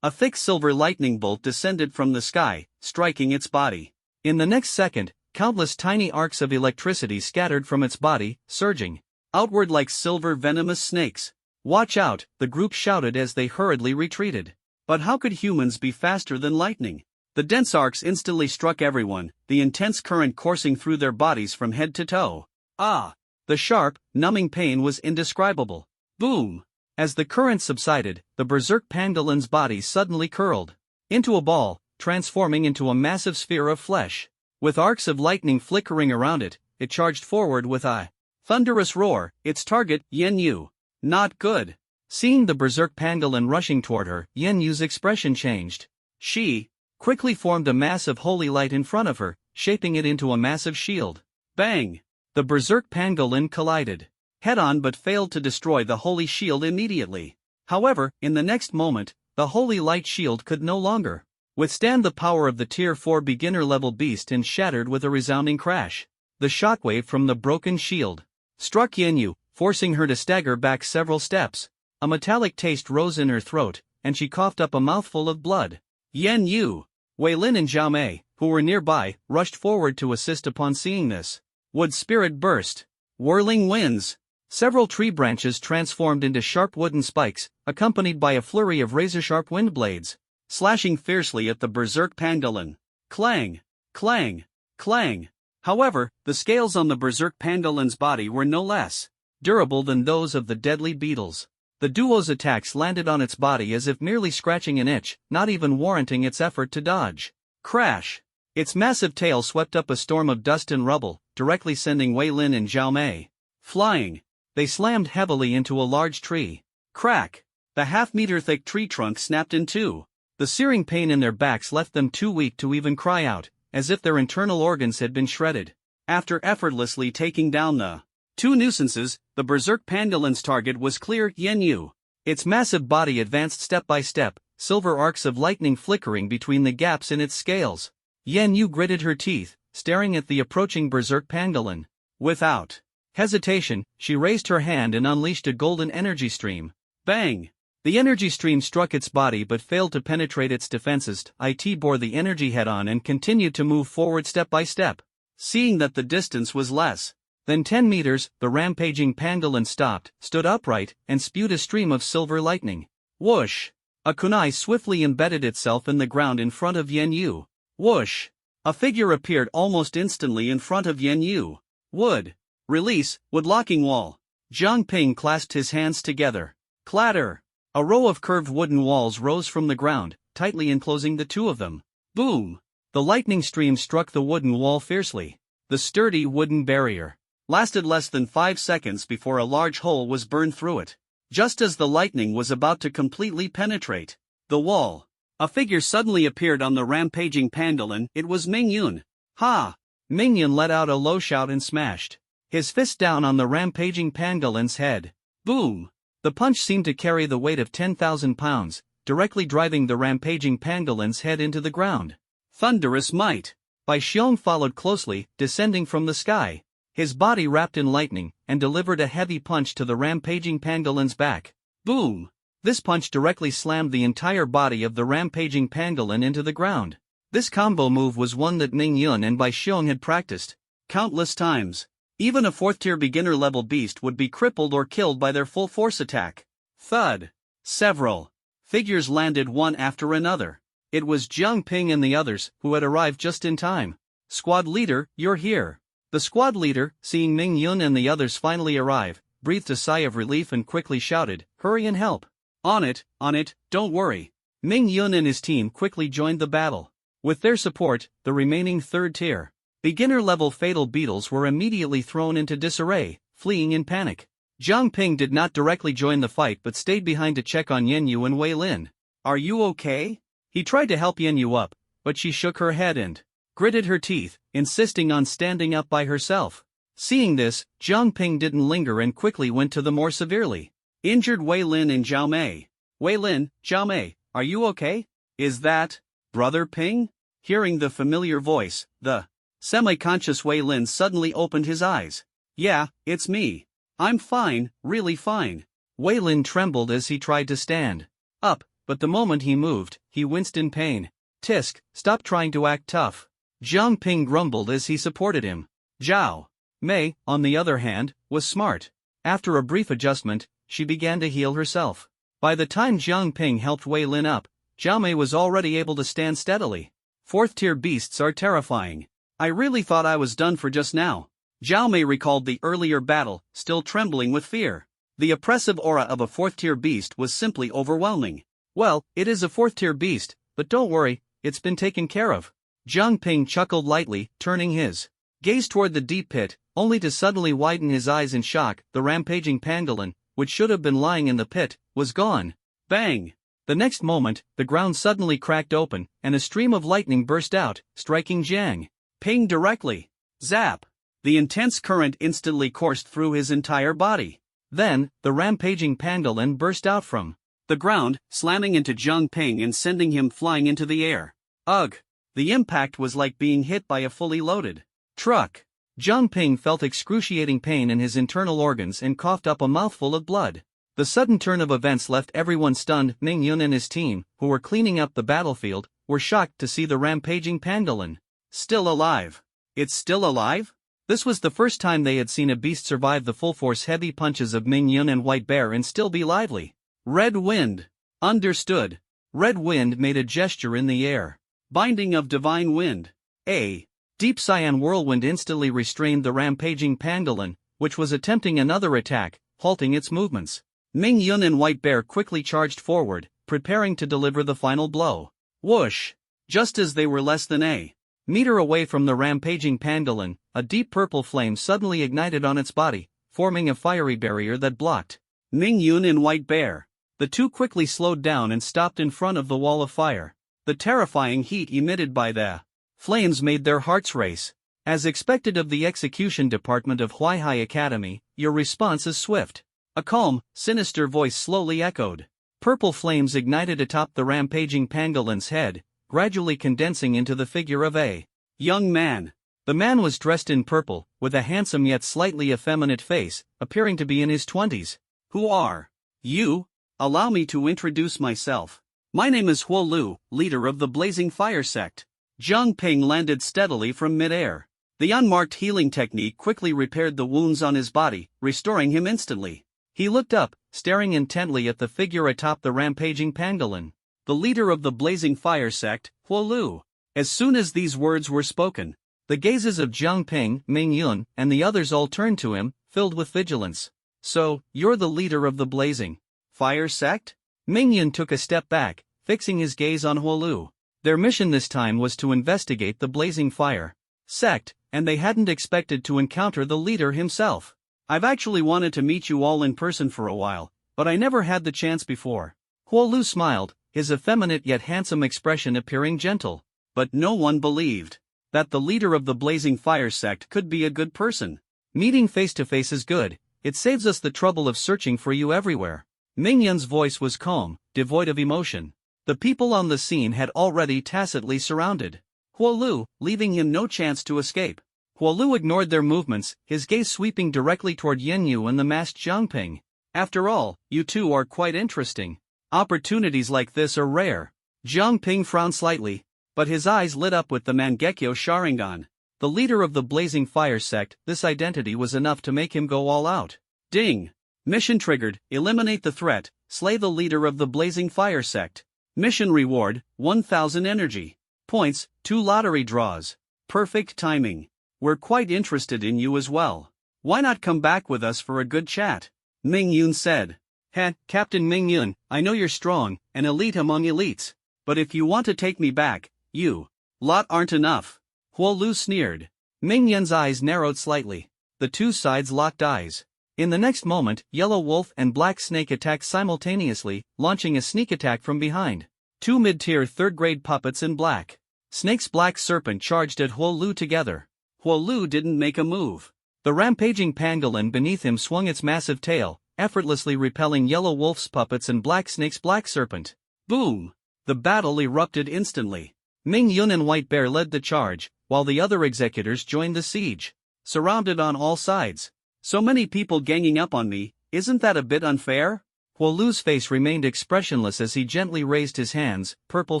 A thick silver lightning bolt descended from the sky, striking its body. In the next second, countless tiny arcs of electricity scattered from its body, surging outward like silver venomous snakes. Watch out, the group shouted as they hurriedly retreated. But how could humans be faster than lightning? The dense arcs instantly struck everyone, the intense current coursing through their bodies from head to toe. Ah! The sharp, numbing pain was indescribable. Boom! As the current subsided, the Berserk Pangolin's body suddenly curled into a ball, transforming into a massive sphere of flesh. With arcs of lightning flickering around it, it charged forward with a thunderous roar, its target, Yan Yu. Not good. Seeing the Berserk Pangolin rushing toward her, Yan Yu's expression changed. She quickly formed a mass of holy light in front of her, shaping it into a massive shield. Bang! The Berserk Pangolin collided head-on but failed to destroy the holy shield immediately. However, in the next moment, the holy light shield could no longer withstand the power of the Tier 4 beginner-level beast and shattered with a resounding crash. The shockwave from the broken shield struck Yan Yu, forcing her to stagger back several steps. A metallic taste rose in her throat, and she coughed up a mouthful of blood. Yan Yu, Wei Lin and Zhao Mei, who were nearby, rushed forward to assist upon seeing this. Wood Spirit Burst. Whirling winds. Several tree branches transformed into sharp wooden spikes, accompanied by a flurry of razor-sharp wind blades, slashing fiercely at the Berserk Pangolin. Clang! Clang! Clang! However, the scales on the Berserk Pangolin's body were no less durable than those of the deadly beetles. The duo's attacks landed on its body as if merely scratching an itch, not even warranting its effort to dodge. Crash! Its massive tail swept up a storm of dust and rubble, directly sending Wei Lin and Zhao Mei flying. They slammed heavily into a large tree. Crack! The half-meter-thick tree trunk snapped in two. The searing pain in their backs left them too weak to even cry out, as if their internal organs had been shredded. After effortlessly taking down the 2 nuisances, the Berserk Pangolin's target was clear, Yan Yu. Its massive body advanced step by step, silver arcs of lightning flickering between the gaps in its scales. Yan Yu gritted her teeth, staring at the approaching Berserk Pangolin. Without hesitation, she raised her hand and unleashed a golden energy stream. Bang! The energy stream struck its body but failed to penetrate its defenses. It bore the energy head-on and continued to move forward step by step. Seeing that the distance was less than 10 meters, the rampaging pangolin stopped, stood upright, and spewed a stream of silver lightning. Whoosh! A kunai swiftly embedded itself in the ground in front of Yan Yu. Whoosh! A figure appeared almost instantly in front of Yen Yu. Wood. Release, wood locking wall. Jiang Ping clasped his hands together. Clatter. A row of curved wooden walls rose from the ground, tightly enclosing the two of them. Boom. The lightning stream struck the wooden wall fiercely. The sturdy wooden barrier lasted less than 5 seconds before a large hole was burned through it. Just as the lightning was about to completely penetrate the wall, a figure suddenly appeared on the rampaging Pangolin. It was Ming Yun. Ha! Ming Yun let out a low shout and smashed his fist down on the rampaging Pangolin's head. Boom! The punch seemed to carry the weight of 10,000 pounds, directly driving the rampaging Pangolin's head into the ground. Thunderous might. Bai Xiong followed closely, descending from the sky, his body wrapped in lightning, and delivered a heavy punch to the rampaging Pangolin's back. Boom! This punch directly slammed the entire body of the rampaging Pangolin into the ground. This combo move was one that Ming Yun and Bai Xiong had practiced countless times. Even a 4th-tier beginner-level beast would be crippled or killed by their full-force attack. Thud! Several figures landed one after another. It was Jiang Ping and the others who had arrived just in time. Squad leader, you're here. The squad leader, seeing Ming Yun and the others finally arrive, breathed a sigh of relief and quickly shouted, "Hurry and help." On it, don't worry." Ming Yun and his team quickly joined the battle. With their support, the remaining 3rd-tier beginner-level fatal beetles were immediately thrown into disarray, fleeing in panic. Jiang Ping did not directly join the fight but stayed behind to check on Yen Yu and Wei Lin. "Are you okay?" He tried to help Yen Yu up, but she shook her head and gritted her teeth, insisting on standing up by herself. Seeing this, Jiang Ping didn't linger and quickly went to the more severely injured Wei Lin and Zhao Mei. "Wei Lin, Zhao Mei, are you okay? Is that Brother Ping?" Hearing the familiar voice, the semi-conscious Wei Lin suddenly opened his eyes. "Yeah, it's me. I'm fine, really fine." Wei Lin trembled as he tried to stand up, but the moment he moved, he winced in pain. "Tisk, stop trying to act tough." Jiang Ping grumbled as he supported him. Zhao Mei, on the other hand, was smart. After a brief adjustment, she began to heal herself. By the time Jiang Ping helped Wei Lin up, Zhao Mei was already able to stand steadily. 4th-tier beasts are terrifying. I really thought I was done for just now. Zhao Mei recalled the earlier battle, still trembling with fear. The oppressive aura of a 4th-tier beast was simply overwhelming. "Well, it is a 4th-tier beast, but don't worry, it's been taken care of." Jiang Ping chuckled lightly, turning his gaze toward the deep pit, only to suddenly widen his eyes in shock. The rampaging Pangolin, which should have been lying in the pit, was gone. Bang! The next moment, the ground suddenly cracked open, and a stream of lightning burst out, striking Jiang Ping directly. Zap! The intense current instantly coursed through his entire body. Then, the rampaging Pangolin burst out from the ground, slamming into Jiang Ping and sending him flying into the air. Ugh! The impact was like being hit by a fully loaded truck. Jiang Ping felt excruciating pain in his internal organs and coughed up a mouthful of blood. The sudden turn of events left everyone stunned. Ming Yun and his team, who were cleaning up the battlefield, were shocked to see the rampaging Pangolin still alive. It's still alive? This was the first time they had seen a beast survive the full-force heavy punches of Ming Yun and White Bear and still be lively. Red Wind. Understood. Red Wind made a gesture in the air. Binding of Divine Wind. A deep cyan whirlwind instantly restrained the rampaging Pangolin, which was attempting another attack, halting its movements. Ming Yun and White Bear quickly charged forward, preparing to deliver the final blow. Whoosh! Just as they were less than a meter away from the rampaging Pangolin, a deep purple flame suddenly ignited on its body, forming a fiery barrier that blocked Ming Yun and White Bear. The two quickly slowed down and stopped in front of the wall of fire. The terrifying heat emitted by the flames made their hearts race. As expected of the execution department of Huaihai Academy, your response is swift. A calm, sinister voice slowly echoed. Purple flames ignited atop the rampaging Pangolin's head, gradually condensing into the figure of a young man. The man was dressed in purple, with a handsome yet slightly effeminate face, appearing to be in his 20s. Who are you? Allow me to introduce myself. My name is Huo Lu, leader of the Blazing Fire Sect. Jiang Ping landed steadily from mid-air. The unmarked healing technique quickly repaired the wounds on his body, restoring him instantly. He looked up, staring intently at the figure atop the rampaging Pangolin. The leader of the Blazing Fire Sect, Huo Lu. As soon as these words were spoken, the gazes of Jiang Ping, Ming Yun, and the others all turned to him, filled with vigilance. So, you're the leader of the Blazing Fire sect? Ming Yun took a step back, fixing his gaze on Huo Lu. Their mission this time was to investigate the Blazing Fire sect, and they hadn't expected to encounter the leader himself. I've actually wanted to meet you all in person for a while, but I never had the chance before. Huo Lu smiled, his effeminate yet handsome expression appearing gentle. But no one believed that the leader of the Blazing Fire sect could be a good person. Meeting face to face is good, it saves us the trouble of searching for you everywhere. Ming Yun's voice was calm, devoid of emotion. The people on the scene had already tacitly surrounded Huo Lu, leaving him no chance to escape. Huo Lu ignored their movements, his gaze sweeping directly toward Yin Yu and the masked Jiang Ping. After all, you two are quite interesting. Opportunities like this are rare. Jiang Ping frowned slightly, but his eyes lit up with the Mangekyo Sharingan. The leader of the Blazing Fire sect, this identity was enough to make him go all out. Ding! Mission triggered, eliminate the threat, slay the leader of the Blazing Fire sect. Mission reward, 1000 energy points, 2 lottery draws. Perfect timing. We're quite interested in you as well. Why not come back with us for a good chat? Ming Yun said. Captain Ming Yun, I know you're strong, an elite among elites. But if you want to take me back, you lot aren't enough. Huo Lu sneered. Ming Yun's eyes narrowed slightly. The two sides locked eyes. In the next moment, Yellow Wolf and Black Snake attacked simultaneously, launching a sneak attack from behind. 2 mid-tier third-grade puppets in black. Snake's Black Serpent charged at Huo Lu together. Huo Lu didn't make a move. The rampaging pangolin beneath him swung its massive tail, effortlessly repelling Yellow Wolf's puppets and Black Snake's Black Serpent. Boom! The battle erupted instantly. Ming Yun and White Bear led the charge, while the other executors joined the siege. Surrounded on all sides. So many people ganging up on me, isn't that a bit unfair? Huo Lu's face remained expressionless as he gently raised his hands, purple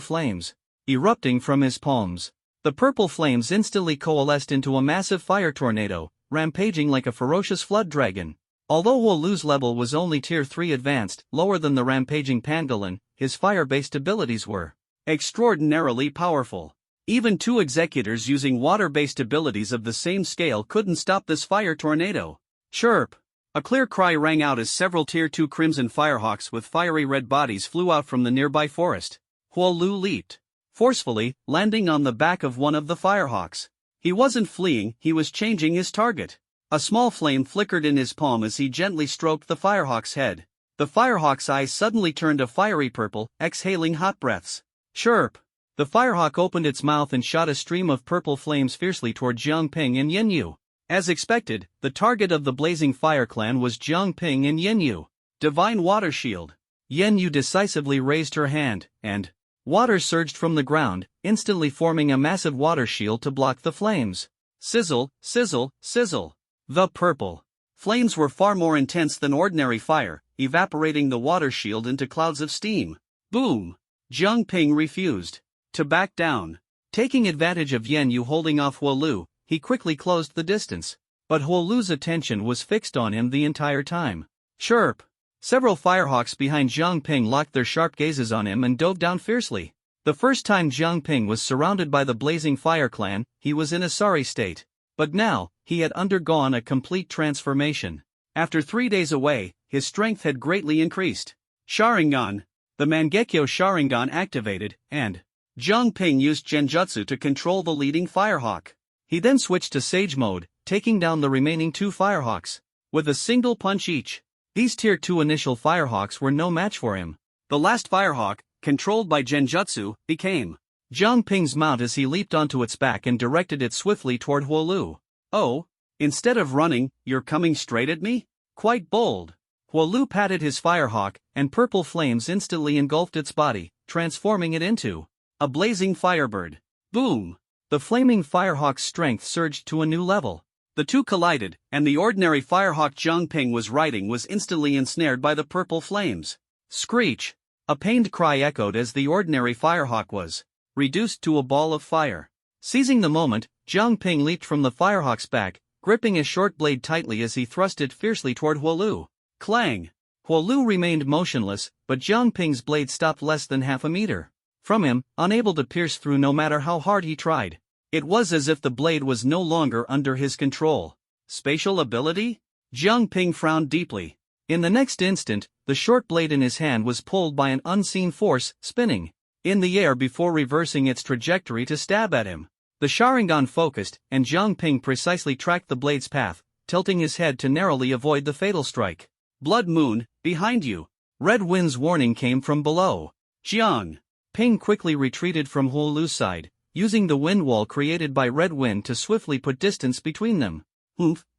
flames erupting from his palms. The purple flames instantly coalesced into a massive fire tornado, rampaging like a ferocious flood dragon. Although Huo Lu's level was only tier 3 advanced, lower than the rampaging pangolin, his fire-based abilities were extraordinarily powerful. Even 2 executors using water-based abilities of the same scale couldn't stop this fire tornado. Chirp! A clear cry rang out as several tier 2 crimson firehawks with fiery red bodies flew out from the nearby forest. Huo Lu leaped forcefully, landing on the back of one of the firehawks. He wasn't fleeing, he was changing his target. A small flame flickered in his palm as he gently stroked the firehawk's head. The firehawk's eyes suddenly turned a fiery purple, exhaling hot breaths. Chirp! The firehawk opened its mouth and shot a stream of purple flames fiercely toward Jiang Ping and Yin Yu. As expected, the target of the Blazing Fire clan was Jiang Ping and Yin Yu. Divine Water Shield. Yin Yu decisively raised her hand, and water surged from the ground, instantly forming a massive water shield to block the flames. Sizzle, sizzle, sizzle. The purple flames were far more intense than ordinary fire, evaporating the water shield into clouds of steam. Boom! Jiang Ping refused to back down. Taking advantage of Yin Yu holding off Huo Lu, he quickly closed the distance. But Huo Lu's attention was fixed on him the entire time. Chirp! Several firehawks behind Jiang Ping locked their sharp gazes on him and dove down fiercely. The first time Jiang Ping was surrounded by the Blazing Fire clan, he was in a sorry state. But now, he had undergone a complete transformation. After 3 days away, his strength had greatly increased. Sharingan. The Mangekyo Sharingan activated, and Jiang Ping used Genjutsu to control the leading firehawk. He then switched to Sage mode, taking down the remaining 2 firehawks with a single punch each. These tier 2 initial firehawks were no match for him. The last firehawk, controlled by Genjutsu, became Jiang Ping's mount as he leaped onto its back and directed it swiftly toward Huo Lu. Oh, instead of running, you're coming straight at me? Quite bold. Huo Lu patted his firehawk, and purple flames instantly engulfed its body, transforming it into a blazing firebird. Boom! The flaming firehawk's strength surged to a new level. The two collided, and the ordinary firehawk Jiang Ping was riding was instantly ensnared by the purple flames. Screech! A pained cry echoed as the ordinary firehawk was reduced to a ball of fire. Seizing the moment, Jiang Ping leaped from the firehawk's back, gripping his short blade tightly as he thrust it fiercely toward Huo Lu. Clang! Huo Lu remained motionless, but Jiang Ping's blade stopped less than half a meter from him, unable to pierce through no matter how hard he tried. It was as if the blade was no longer under his control. Spatial ability? Jiang Ping frowned deeply. In the next instant, the short blade in his hand was pulled by an unseen force, spinning in the air before reversing its trajectory to stab at him. The Sharingan focused, and Jiang Ping precisely tracked the blade's path, tilting his head to narrowly avoid the fatal strike. Blood Moon, behind you. Red Wind's warning came from below. Jiang Ping quickly retreated from Huo Lu's side, using the wind wall created by Red Wind to swiftly put distance between them.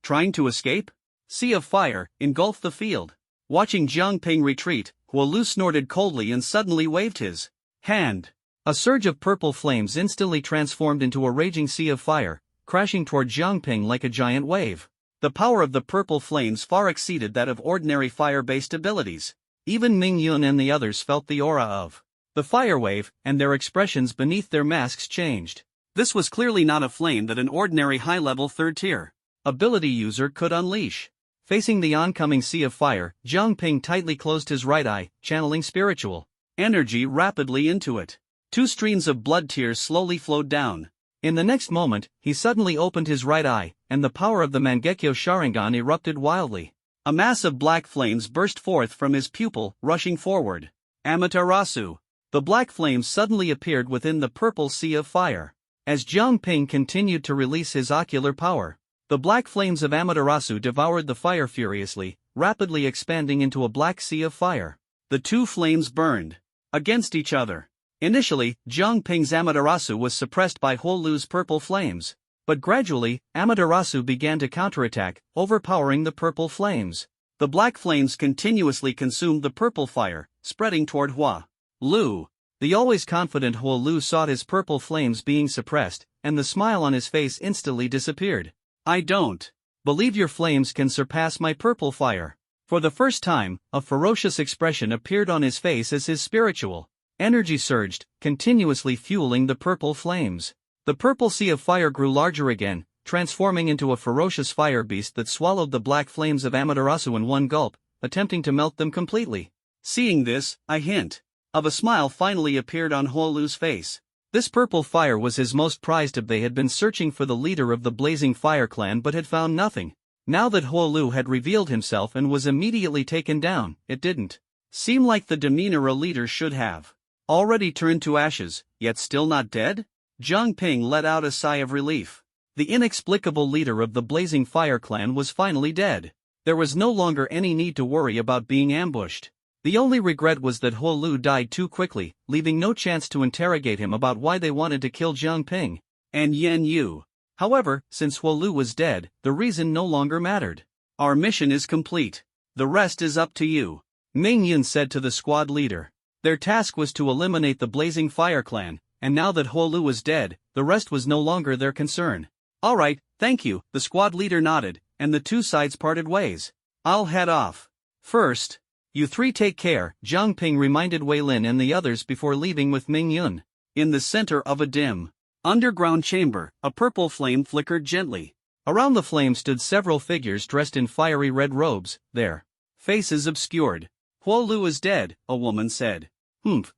Trying to escape? Sea of Fire engulfed the field. Watching Jiang Ping retreat, Huo Lu snorted coldly and suddenly waved his hand. A surge of purple flames instantly transformed into a raging sea of fire, crashing toward Jiang Ping like a giant wave. The power of the purple flames far exceeded that of ordinary fire-based abilities. Even Ming Yun and the others felt the aura of the fire wave, and their expressions beneath their masks changed. This was clearly not a flame that an ordinary high-level third-tier ability user could unleash. Facing the oncoming sea of fire, Jiang Ping tightly closed his right eye, channeling spiritual energy rapidly into it. 2 streams of blood tears slowly flowed down. In the next moment, he suddenly opened his right eye, and the power of the Mangekyo Sharingan erupted wildly. A mass of black flames burst forth from his pupil, rushing forward. Amaterasu. The black flames suddenly appeared within the purple sea of fire. As Jiang Ping continued to release his ocular power, the black flames of Amaterasu devoured the fire furiously, rapidly expanding into a black sea of fire. The 2 flames burned against each other. Initially, Jiang Ping's Amaterasu was suppressed by Huo Lu's purple flames, but gradually, Amaterasu began to counterattack, overpowering the purple flames. The black flames continuously consumed the purple fire, spreading toward Huo Lu. The always confident Huo Lu saw his purple flames being suppressed, and the smile on his face instantly disappeared. I don't believe your flames can surpass my purple fire. For the first time, a ferocious expression appeared on his face as his spiritual energy surged, continuously fueling the purple flames. The purple sea of fire grew larger again, transforming into a ferocious fire beast that swallowed the black flames of Amaterasu in one gulp, attempting to melt them completely. Seeing this, a hint of a smile finally appeared on Huo Lu's face. This purple fire was his most prized. They had been searching for the leader of the Blazing Fire Clan but had found nothing. Now that Huo Lu had revealed himself and was immediately taken down, it didn't seem like the demeanor a leader should have. Already turned to ashes, yet still not dead? Jiang Ping let out a sigh of relief. The inexplicable leader of the Blazing Fire Clan was finally dead. There was no longer any need to worry about being ambushed. The only regret was that Huo Lu died too quickly, leaving no chance to interrogate him about why they wanted to kill Jiang Ping and Yan Yu. However, since Huo Lu was dead, the reason no longer mattered. Our mission is complete. The rest is up to you, Ming Yun said to the squad leader. Their task was to eliminate the Blazing Fire Clan, and now that Huo Lu was dead, the rest was no longer their concern. All right, thank you, the squad leader nodded, and the 2 sides parted ways. I'll head off. First, you 3 take care, Jiang Ping reminded Wei Lin and the others before leaving with Ming Yun. In the center of a dim underground chamber, a purple flame flickered gently. Around the flame stood several figures dressed in fiery red robes, their faces obscured. Huo Lu is dead, a woman said.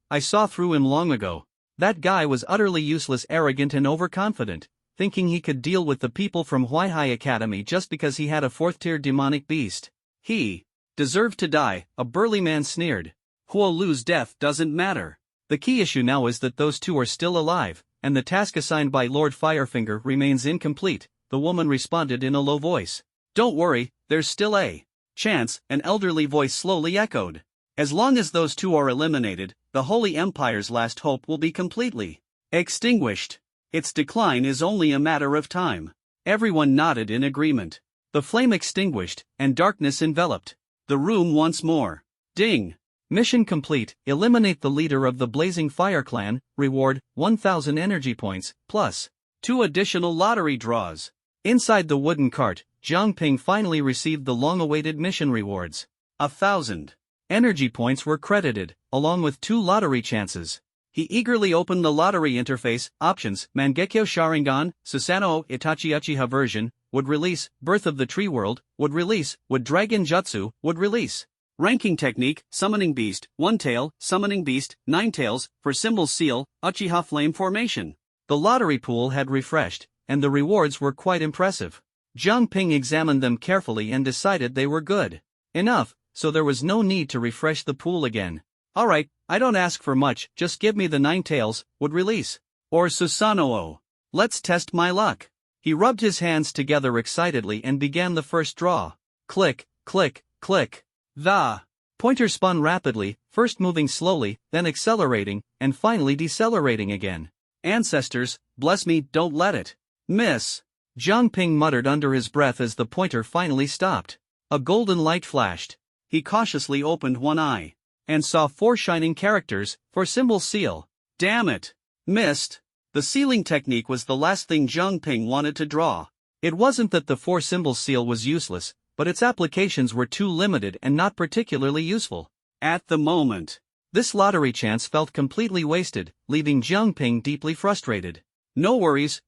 I saw through him long ago. That guy was utterly useless, arrogant and overconfident, thinking he could deal with the people from Huaihai Academy just because he had a 4th-tier demonic beast. He deserved to die, a burly man sneered. Huo Lu's death doesn't matter. The key issue now is that those 2 are still alive, and the task assigned by Lord Firefinger remains incomplete, the woman responded in a low voice. Don't worry, there's still a chance, an elderly voice slowly echoed. As long as those 2 are eliminated, the Holy Empire's last hope will be completely extinguished. Its decline is only a matter of time. Everyone nodded in agreement. The flame extinguished, and darkness enveloped the room once more. Ding! Mission complete. Eliminate the leader of the Blazing Fire Clan. Reward, 1,000 energy points, plus 2 additional lottery draws. Inside the wooden cart, Jiang Ping finally received the long-awaited mission rewards. 1,000 energy points were credited, along with 2 lottery chances. He eagerly opened the lottery interface. Options: Mangekyo Sharingan, Susanoo Itachi Uchiha version, would release. Birth of the Tree World, would release. Would Dragon Jutsu, would release. Ranking technique, Summoning Beast, 1 tail, Summoning Beast, 9 tails, for symbol seal, Uchiha Flame Formation. The lottery pool had refreshed, and the rewards were quite impressive. Jiang Ping examined them carefully and decided they were good enough, so there was no need to refresh the pool again. Alright, I don't ask for much, just give me the 9 tails, would release. Or Susanoo. Let's test my luck. He rubbed his hands together excitedly and began the first draw. Click, click, click. The pointer spun rapidly, first moving slowly, then accelerating, and finally decelerating again. Ancestors, bless me, don't let it miss. Jiang Ping muttered under his breath as the pointer finally stopped. A golden light flashed. He cautiously opened one eye and saw 4 shining characters, for symbol seal. Damn it! Missed. The sealing technique was the last thing Jiang Ping wanted to draw. It wasn't that the 4 symbol seal was useless, but its applications were too limited and not particularly useful. At the moment, this lottery chance felt completely wasted, leaving Jiang Ping deeply frustrated. No worries,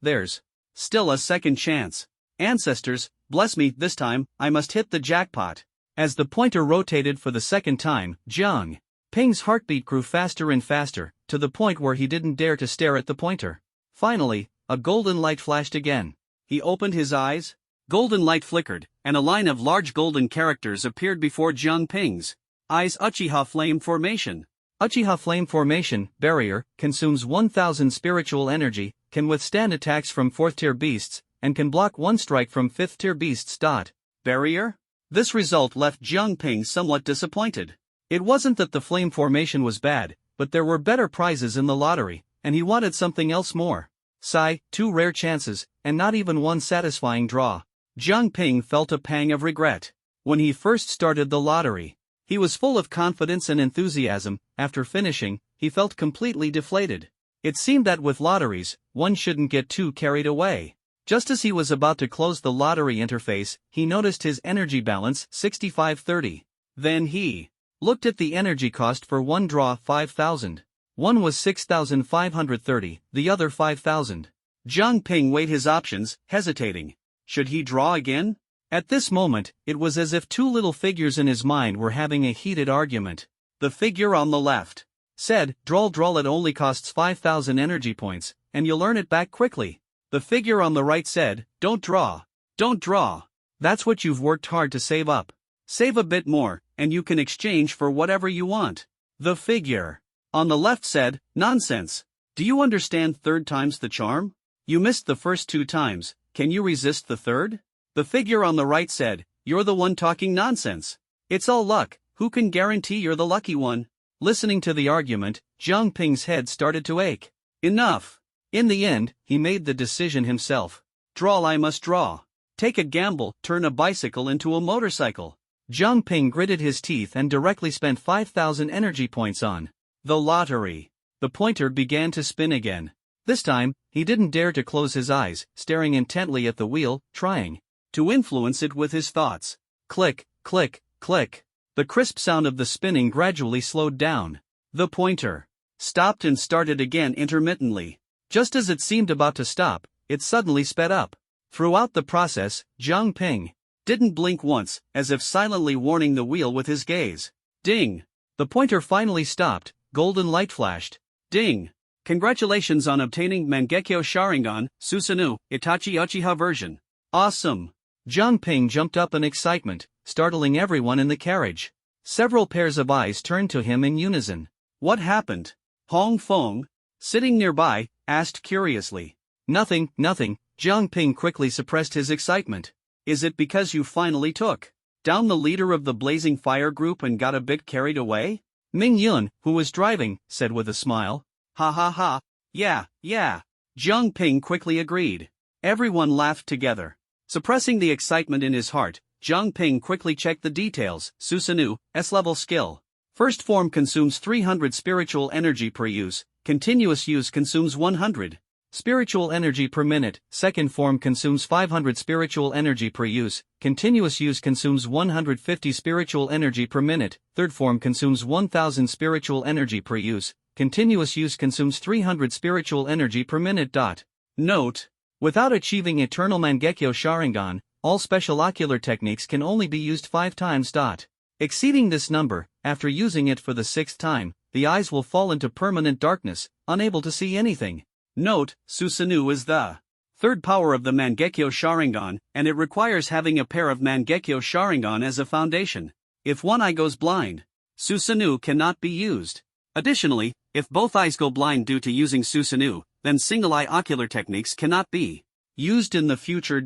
there's still a second chance. Ancestors, bless me, this time, I must hit the jackpot. As the pointer rotated for the second time, Jiang Ping's heartbeat grew faster and faster, to the point where he didn't dare to stare at the pointer. Finally, a golden light flashed again. He opened his eyes. Golden light flickered, and a line of large golden characters appeared before Jiang Ping's eyes. Uchiha Flame Formation. Uchiha Flame Formation, barrier, consumes 1000 spiritual energy, can withstand attacks from 4th tier beasts, and can block 1 strike from 5th tier beasts. Barrier? This result left Jiang Ping somewhat disappointed. It wasn't that the flame formation was bad, but there were better prizes in the lottery, and he wanted something else more. Sigh, 2 rare chances, and not even 1 satisfying draw. Jiang Ping felt a pang of regret. When he first started the lottery, he was full of confidence and enthusiasm. After finishing, he felt completely deflated. It seemed that with lotteries, one shouldn't get too carried away. Just as he was about to close the lottery interface, he noticed his energy balance, 6530. Then he looked at the energy cost for 1 draw, 5,000. One was 6,530, the other 5,000. Jiang Ping weighed his options, hesitating. Should he draw again? At this moment, it was as if 2 little figures in his mind were having a heated argument. The figure on the left said, draw, it only costs 5,000 energy points, and you'll earn it back quickly. The figure on the right said, don't draw. That's what you've worked hard to save up. Save a bit more, and you can exchange for whatever you want. The figure on the left said, nonsense. Do you understand 3rd time's the charm? You missed the first 2 times, can you resist the 3rd? The figure on the right said, you're the one talking nonsense. It's all luck, who can guarantee you're the lucky one? Listening to the argument, Jiang Ping's head started to ache. Enough. In the end, he made the decision himself. Draw, I must draw. Take a gamble, turn a bicycle into a motorcycle. Jiang Ping gritted his teeth and directly spent 5,000 energy points on the lottery. The pointer began to spin again. This time, he didn't dare to close his eyes, staring intently at the wheel, trying to influence it with his thoughts. Click, click, click. The crisp sound of the spinning gradually slowed down. The pointer stopped and started again intermittently. Just as it seemed about to stop, it suddenly sped up. Throughout the process, Jiang Ping didn't blink once, as if silently warning the wheel with his gaze. Ding! The pointer finally stopped, golden light flashed. Ding! Congratulations on obtaining Mangekyo Sharingan, Susanoo, Itachi Uchiha version. Awesome! Jiang Ping jumped up in excitement, startling everyone in the carriage. Several pairs of eyes turned to him in unison. What happened? Hong Feng, sitting nearby, asked curiously. Nothing. Jiang Ping quickly suppressed his excitement. Is it because you finally took down the leader of the Blazing Fire group and got a bit carried away? Ming Yun, who was driving, said with a smile. Ha ha ha. Yeah. Jiang Ping quickly agreed. Everyone laughed together. Suppressing the excitement in his heart, Jiang Ping quickly checked the details. Susanoo, S-level skill. First form consumes 300 spiritual energy per use, continuous use consumes 100 spiritual energy per minute, second form consumes 500 spiritual energy per use, continuous use consumes 150 spiritual energy per minute, third form consumes 1000 spiritual energy per use, continuous use consumes 300 spiritual energy per minute. Note: without achieving Eternal Mangekyo Sharingan, all special ocular techniques can only be used 5 times. Exceeding this number, after using it for the 6th time, the eyes will fall into permanent darkness, unable to see anything. Note, Susanoo is the third power of the Mangekyo Sharingan, and it requires having a pair of Mangekyo Sharingan as a foundation. If one eye goes blind, Susanoo cannot be used. Additionally, if both eyes go blind due to using Susanoo, then single-eye ocular techniques cannot be used in the future.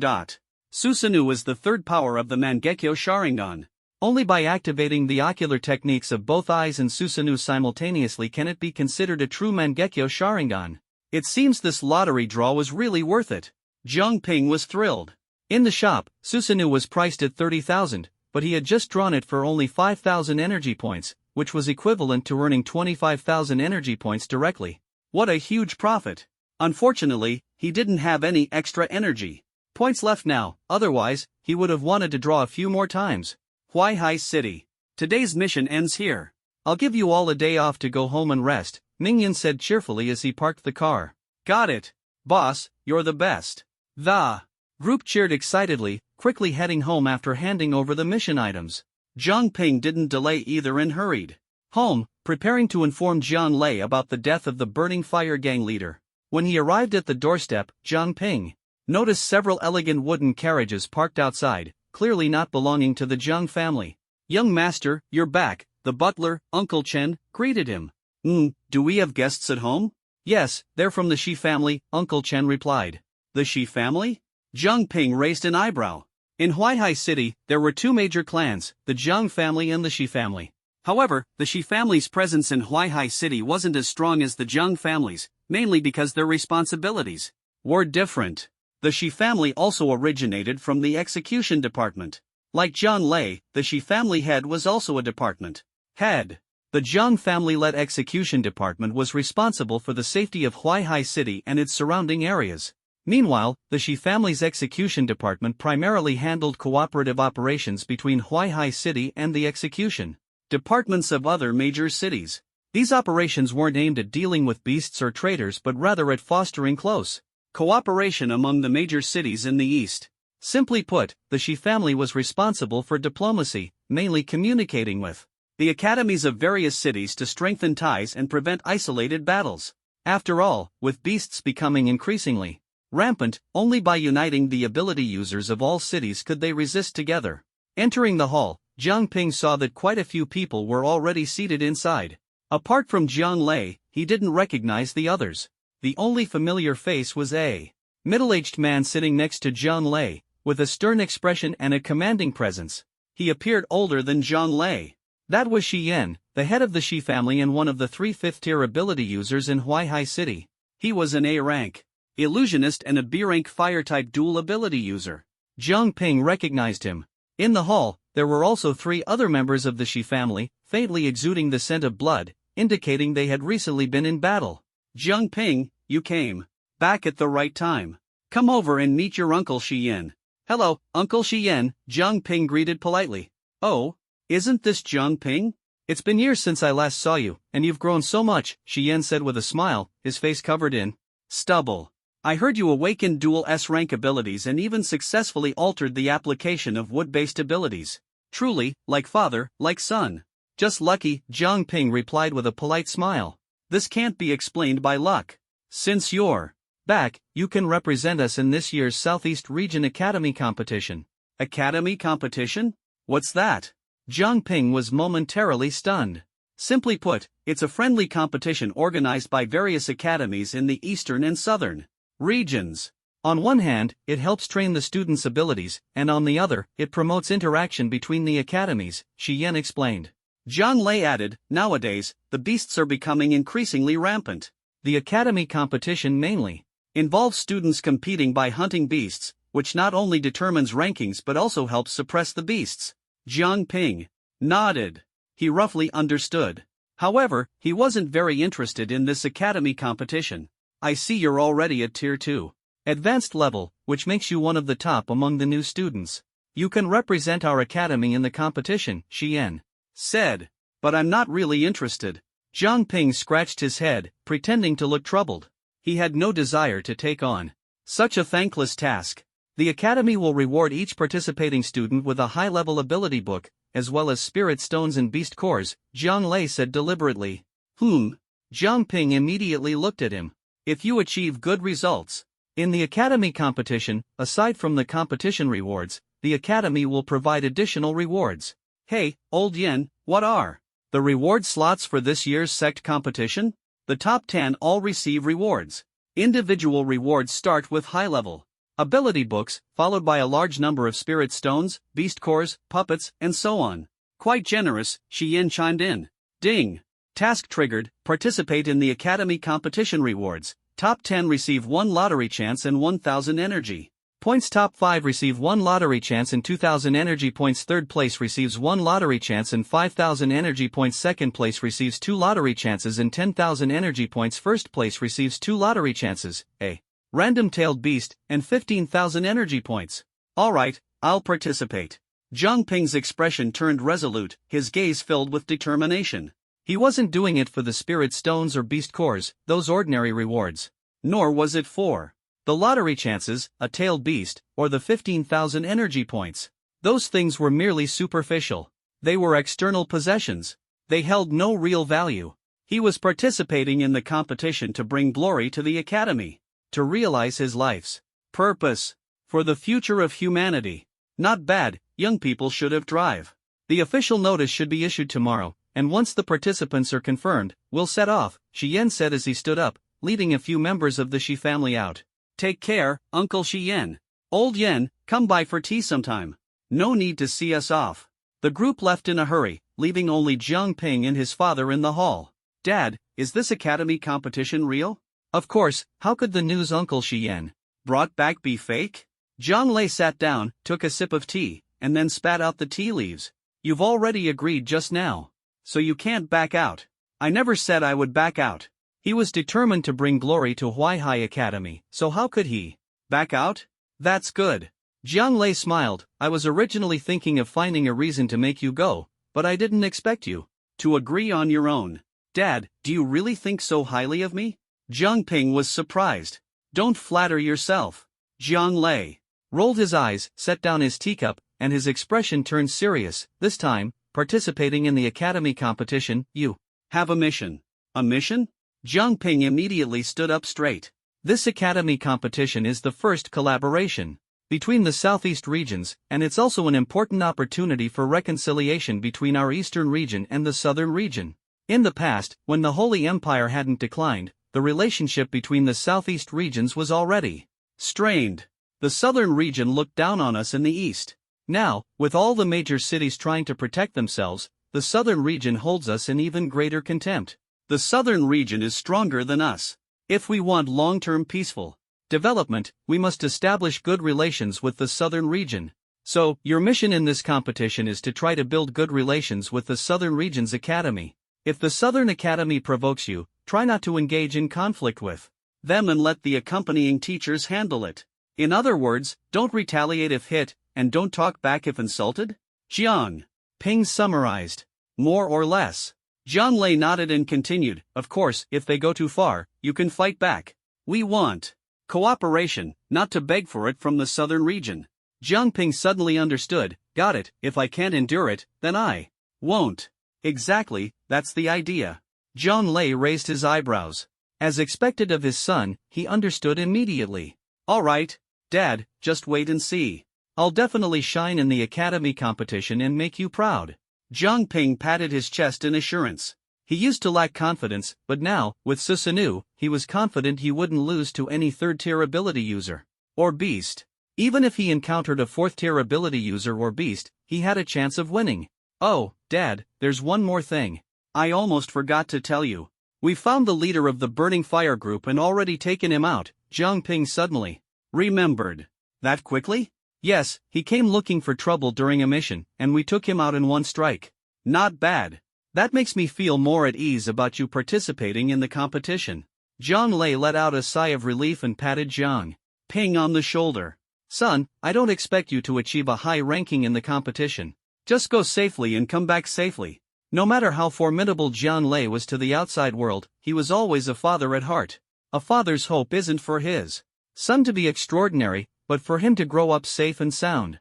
Susanoo is the third power of the Mangekyo Sharingan. Only by activating the ocular techniques of both eyes and Susanoo simultaneously can it be considered a true Mangekyo Sharingan. It seems this lottery draw was really worth it. Jiang Ping was thrilled. In the shop, Susanoo was priced at 30,000, but he had just drawn it for only 5,000 energy points, which was equivalent to earning 25,000 energy points directly. What a huge profit! Unfortunately, he didn't have any extra energy points left now, otherwise, he would have wanted to draw a few more times. Huaihai City. Today's mission ends here. I'll give you all a day off to go home and rest, Mingyan said cheerfully as he parked the car. Got it. Boss, you're the best. The group cheered excitedly, quickly heading home after handing over the mission items. Jiang Ping didn't delay either and hurried home, preparing to inform Jiang Lei about the death of the Burning Fire Gang leader. When he arrived at the doorstep, Jiang Ping noticed several elegant wooden carriages parked outside, clearly not belonging to the Jiang family. Young master, you're back, the butler, Uncle Chen, greeted him. Do we have guests at home? Yes, they're from the Shi family, Uncle Chen replied. The Shi family? Jiang Ping raised an eyebrow. In Huaihai City, there were two major clans, the Jiang family and the Shi family. However, the Shi family's presence in Huaihai City wasn't as strong as the Jiang family's, mainly because their responsibilities were different. The Shi family also originated from the execution department. Like Jiang Lei, the Shi family head was also a department head. The Jiang family-led execution department was responsible for the safety of Huaihai City and its surrounding areas. Meanwhile, the Shi family's execution department primarily handled cooperative operations between Huaihai City and the execution departments of other major cities. These operations weren't aimed at dealing with beasts or traitors but rather at fostering close cooperation among the major cities in the east. Simply put, the Shi family was responsible for diplomacy, mainly communicating with the academies of various cities to strengthen ties and prevent isolated battles. After all, with beasts becoming increasingly rampant, only by uniting the ability users of all cities could they resist together. Entering the hall, Jiang Ping saw that quite a few people were already seated inside. Apart from Jiang Lei, he didn't recognize the others. The only familiar face was a middle-aged man sitting next to Jiang Lei, with a stern expression and a commanding presence. He appeared older than Jiang Lei. That was Shi Yan, the head of the Shi family and one of the 3 fifth-tier ability users in Huaihai City. He was an A-rank illusionist and a B-rank fire-type dual ability user. Jiang Ping recognized him. In the hall, there were also 3 other members of the Shi family, faintly exuding the scent of blood, indicating they had recently been in battle. Jiang Ping, you came back at the right time. Come over and meet your uncle Shi Yan. Hello, Uncle Shi Yan, Jiang Ping greeted politely. Oh? Isn't this Jiang Ping? It's been years since I last saw you, and you've grown so much, Shi Yan said with a smile, his face covered in stubble. I heard you awakened dual S-rank abilities and even successfully altered the application of wood-based abilities. Truly, like father, like son. Just lucky, Jiang Ping replied with a polite smile. This can't be explained by luck. Since you're back, you can represent us in this year's Southeast Region Academy competition. Academy competition? What's that? Jiang Ping was momentarily stunned. Simply put, it's a friendly competition organized by various academies in the eastern and southern regions. On one hand, it helps train the students' abilities, and on the other, it promotes interaction between the academies, Shi Yan explained. Jiang Lei added, nowadays, the beasts are becoming increasingly rampant. The academy competition mainly involves students competing by hunting beasts, which not only determines rankings but also helps suppress the beasts. Jiang Ping nodded. He roughly understood. However, he wasn't very interested in this academy competition. I see you're already at Tier 2 advanced level, which makes you one of the top among the new students. You can represent our academy in the competition, Shi Yan said. But I'm not really interested. Jiang Ping scratched his head, pretending to look troubled. He had no desire to take on such a thankless task. The academy will reward each participating student with a high-level ability book, as well as spirit stones and beast cores, Jiang Lei said deliberately. Jiang Ping immediately looked at him. If you achieve good results in the academy competition, aside from the competition rewards, the academy will provide additional rewards. Hey, old yen, what are the reward slots for this year's sect competition? The top 10 all receive rewards. Individual rewards start with high-level ability books, followed by a large number of spirit stones, beast cores, puppets, and so on. Quite generous, Shi Yin chimed in. Ding! Task triggered, participate in the academy competition rewards. Top 10 receive 1 lottery chance and 1000 energy points. Top 5 receive 1 lottery chance and 2000 energy points. Third place receives 1 lottery chance and 5000 energy points. Second place receives 2 lottery chances and 10,000 energy points. First place receives 2 lottery chances, a random-tailed beast, and 15,000 energy points. Alright, I'll participate. Jiang Ping's expression turned resolute, his gaze filled with determination. He wasn't doing it for the spirit stones or beast cores, those ordinary rewards. Nor was it for the lottery chances, a tailed beast, or the 15,000 energy points. Those things were merely superficial. They were external possessions. They held no real value. He was participating in the competition to bring glory to the academy, to realize his life's purpose, for the future of humanity. Not bad, young people should have drive. The official notice should be issued tomorrow, and once the participants are confirmed, we'll set off, Shi Yen said as he stood up, leading a few members of the Shi family out. Take care, Uncle Shi Yen. Old Yen, come by for tea sometime. No need to see us off. The group left in a hurry, leaving only Jiang Ping and his father in the hall. Dad, is this academy competition real? Of course, how could the news Uncle Shi Yen brought back be fake? Jiang Lei sat down, took a sip of tea, and then spat out the tea leaves. You've already agreed just now. So you can't back out. I never said I would back out. He was determined to bring glory to Huaihai Academy, so how could he back out? That's good. Jiang Lei smiled. I was originally thinking of finding a reason to make you go, but I didn't expect you to agree on your own. Dad, do you really think so highly of me? Jiang Ping was surprised. Don't flatter yourself. Jiang Lei rolled his eyes, set down his teacup, and his expression turned serious. This time, participating in the academy competition, you have a mission. A mission? Jiang Ping immediately stood up straight. This academy competition is the first collaboration between the southeast regions, and it's also an important opportunity for reconciliation between our eastern region and the southern region. In the past, when the Holy Empire hadn't declined, the relationship between the southeast regions was already strained. The southern region looked down on us in the east. Now, with all the major cities trying to protect themselves, the southern region holds us in even greater contempt. The southern region is stronger than us. If we want long-term peaceful development, we must establish good relations with the southern region. So, your mission in this competition is to try to build good relations with the southern region's academy. If the southern academy provokes you, try not to engage in conflict with them and let the accompanying teachers handle it. In other words, don't retaliate if hit, and don't talk back if insulted? Jiang Ping summarized. More or less. Jiang Lei nodded and continued, of course, if they go too far, you can fight back. We want cooperation, not to beg for it from the southern region. Jiang Ping suddenly understood. Got it, if I can't endure it, then I won't. Exactly, that's the idea. Jiang Lei raised his eyebrows. As expected of his son, he understood immediately. Alright, Dad, just wait and see. I'll definitely shine in the academy competition and make you proud. Jiang Ping patted his chest in assurance. He used to lack confidence, but now, with Susanoo, he was confident he wouldn't lose to any third-tier ability user or beast. Even if he encountered a fourth-tier ability user or beast, he had a chance of winning. Oh, Dad, there's one more thing. I almost forgot to tell you. We found the leader of the Burning Fire group and already taken him out. Jiang Ping suddenly remembered. That quickly? Yes, he came looking for trouble during a mission, and we took him out in one strike. Not bad. That makes me feel more at ease about you participating in the competition. Jiang Lei let out a sigh of relief and patted Jiang Ping on the shoulder. Son, I don't expect you to achieve a high ranking in the competition. Just go safely and come back safely. No matter how formidable Jiang Lei was to the outside world, he was always a father at heart. A father's hope isn't for his son to be extraordinary, but for him to grow up safe and sound.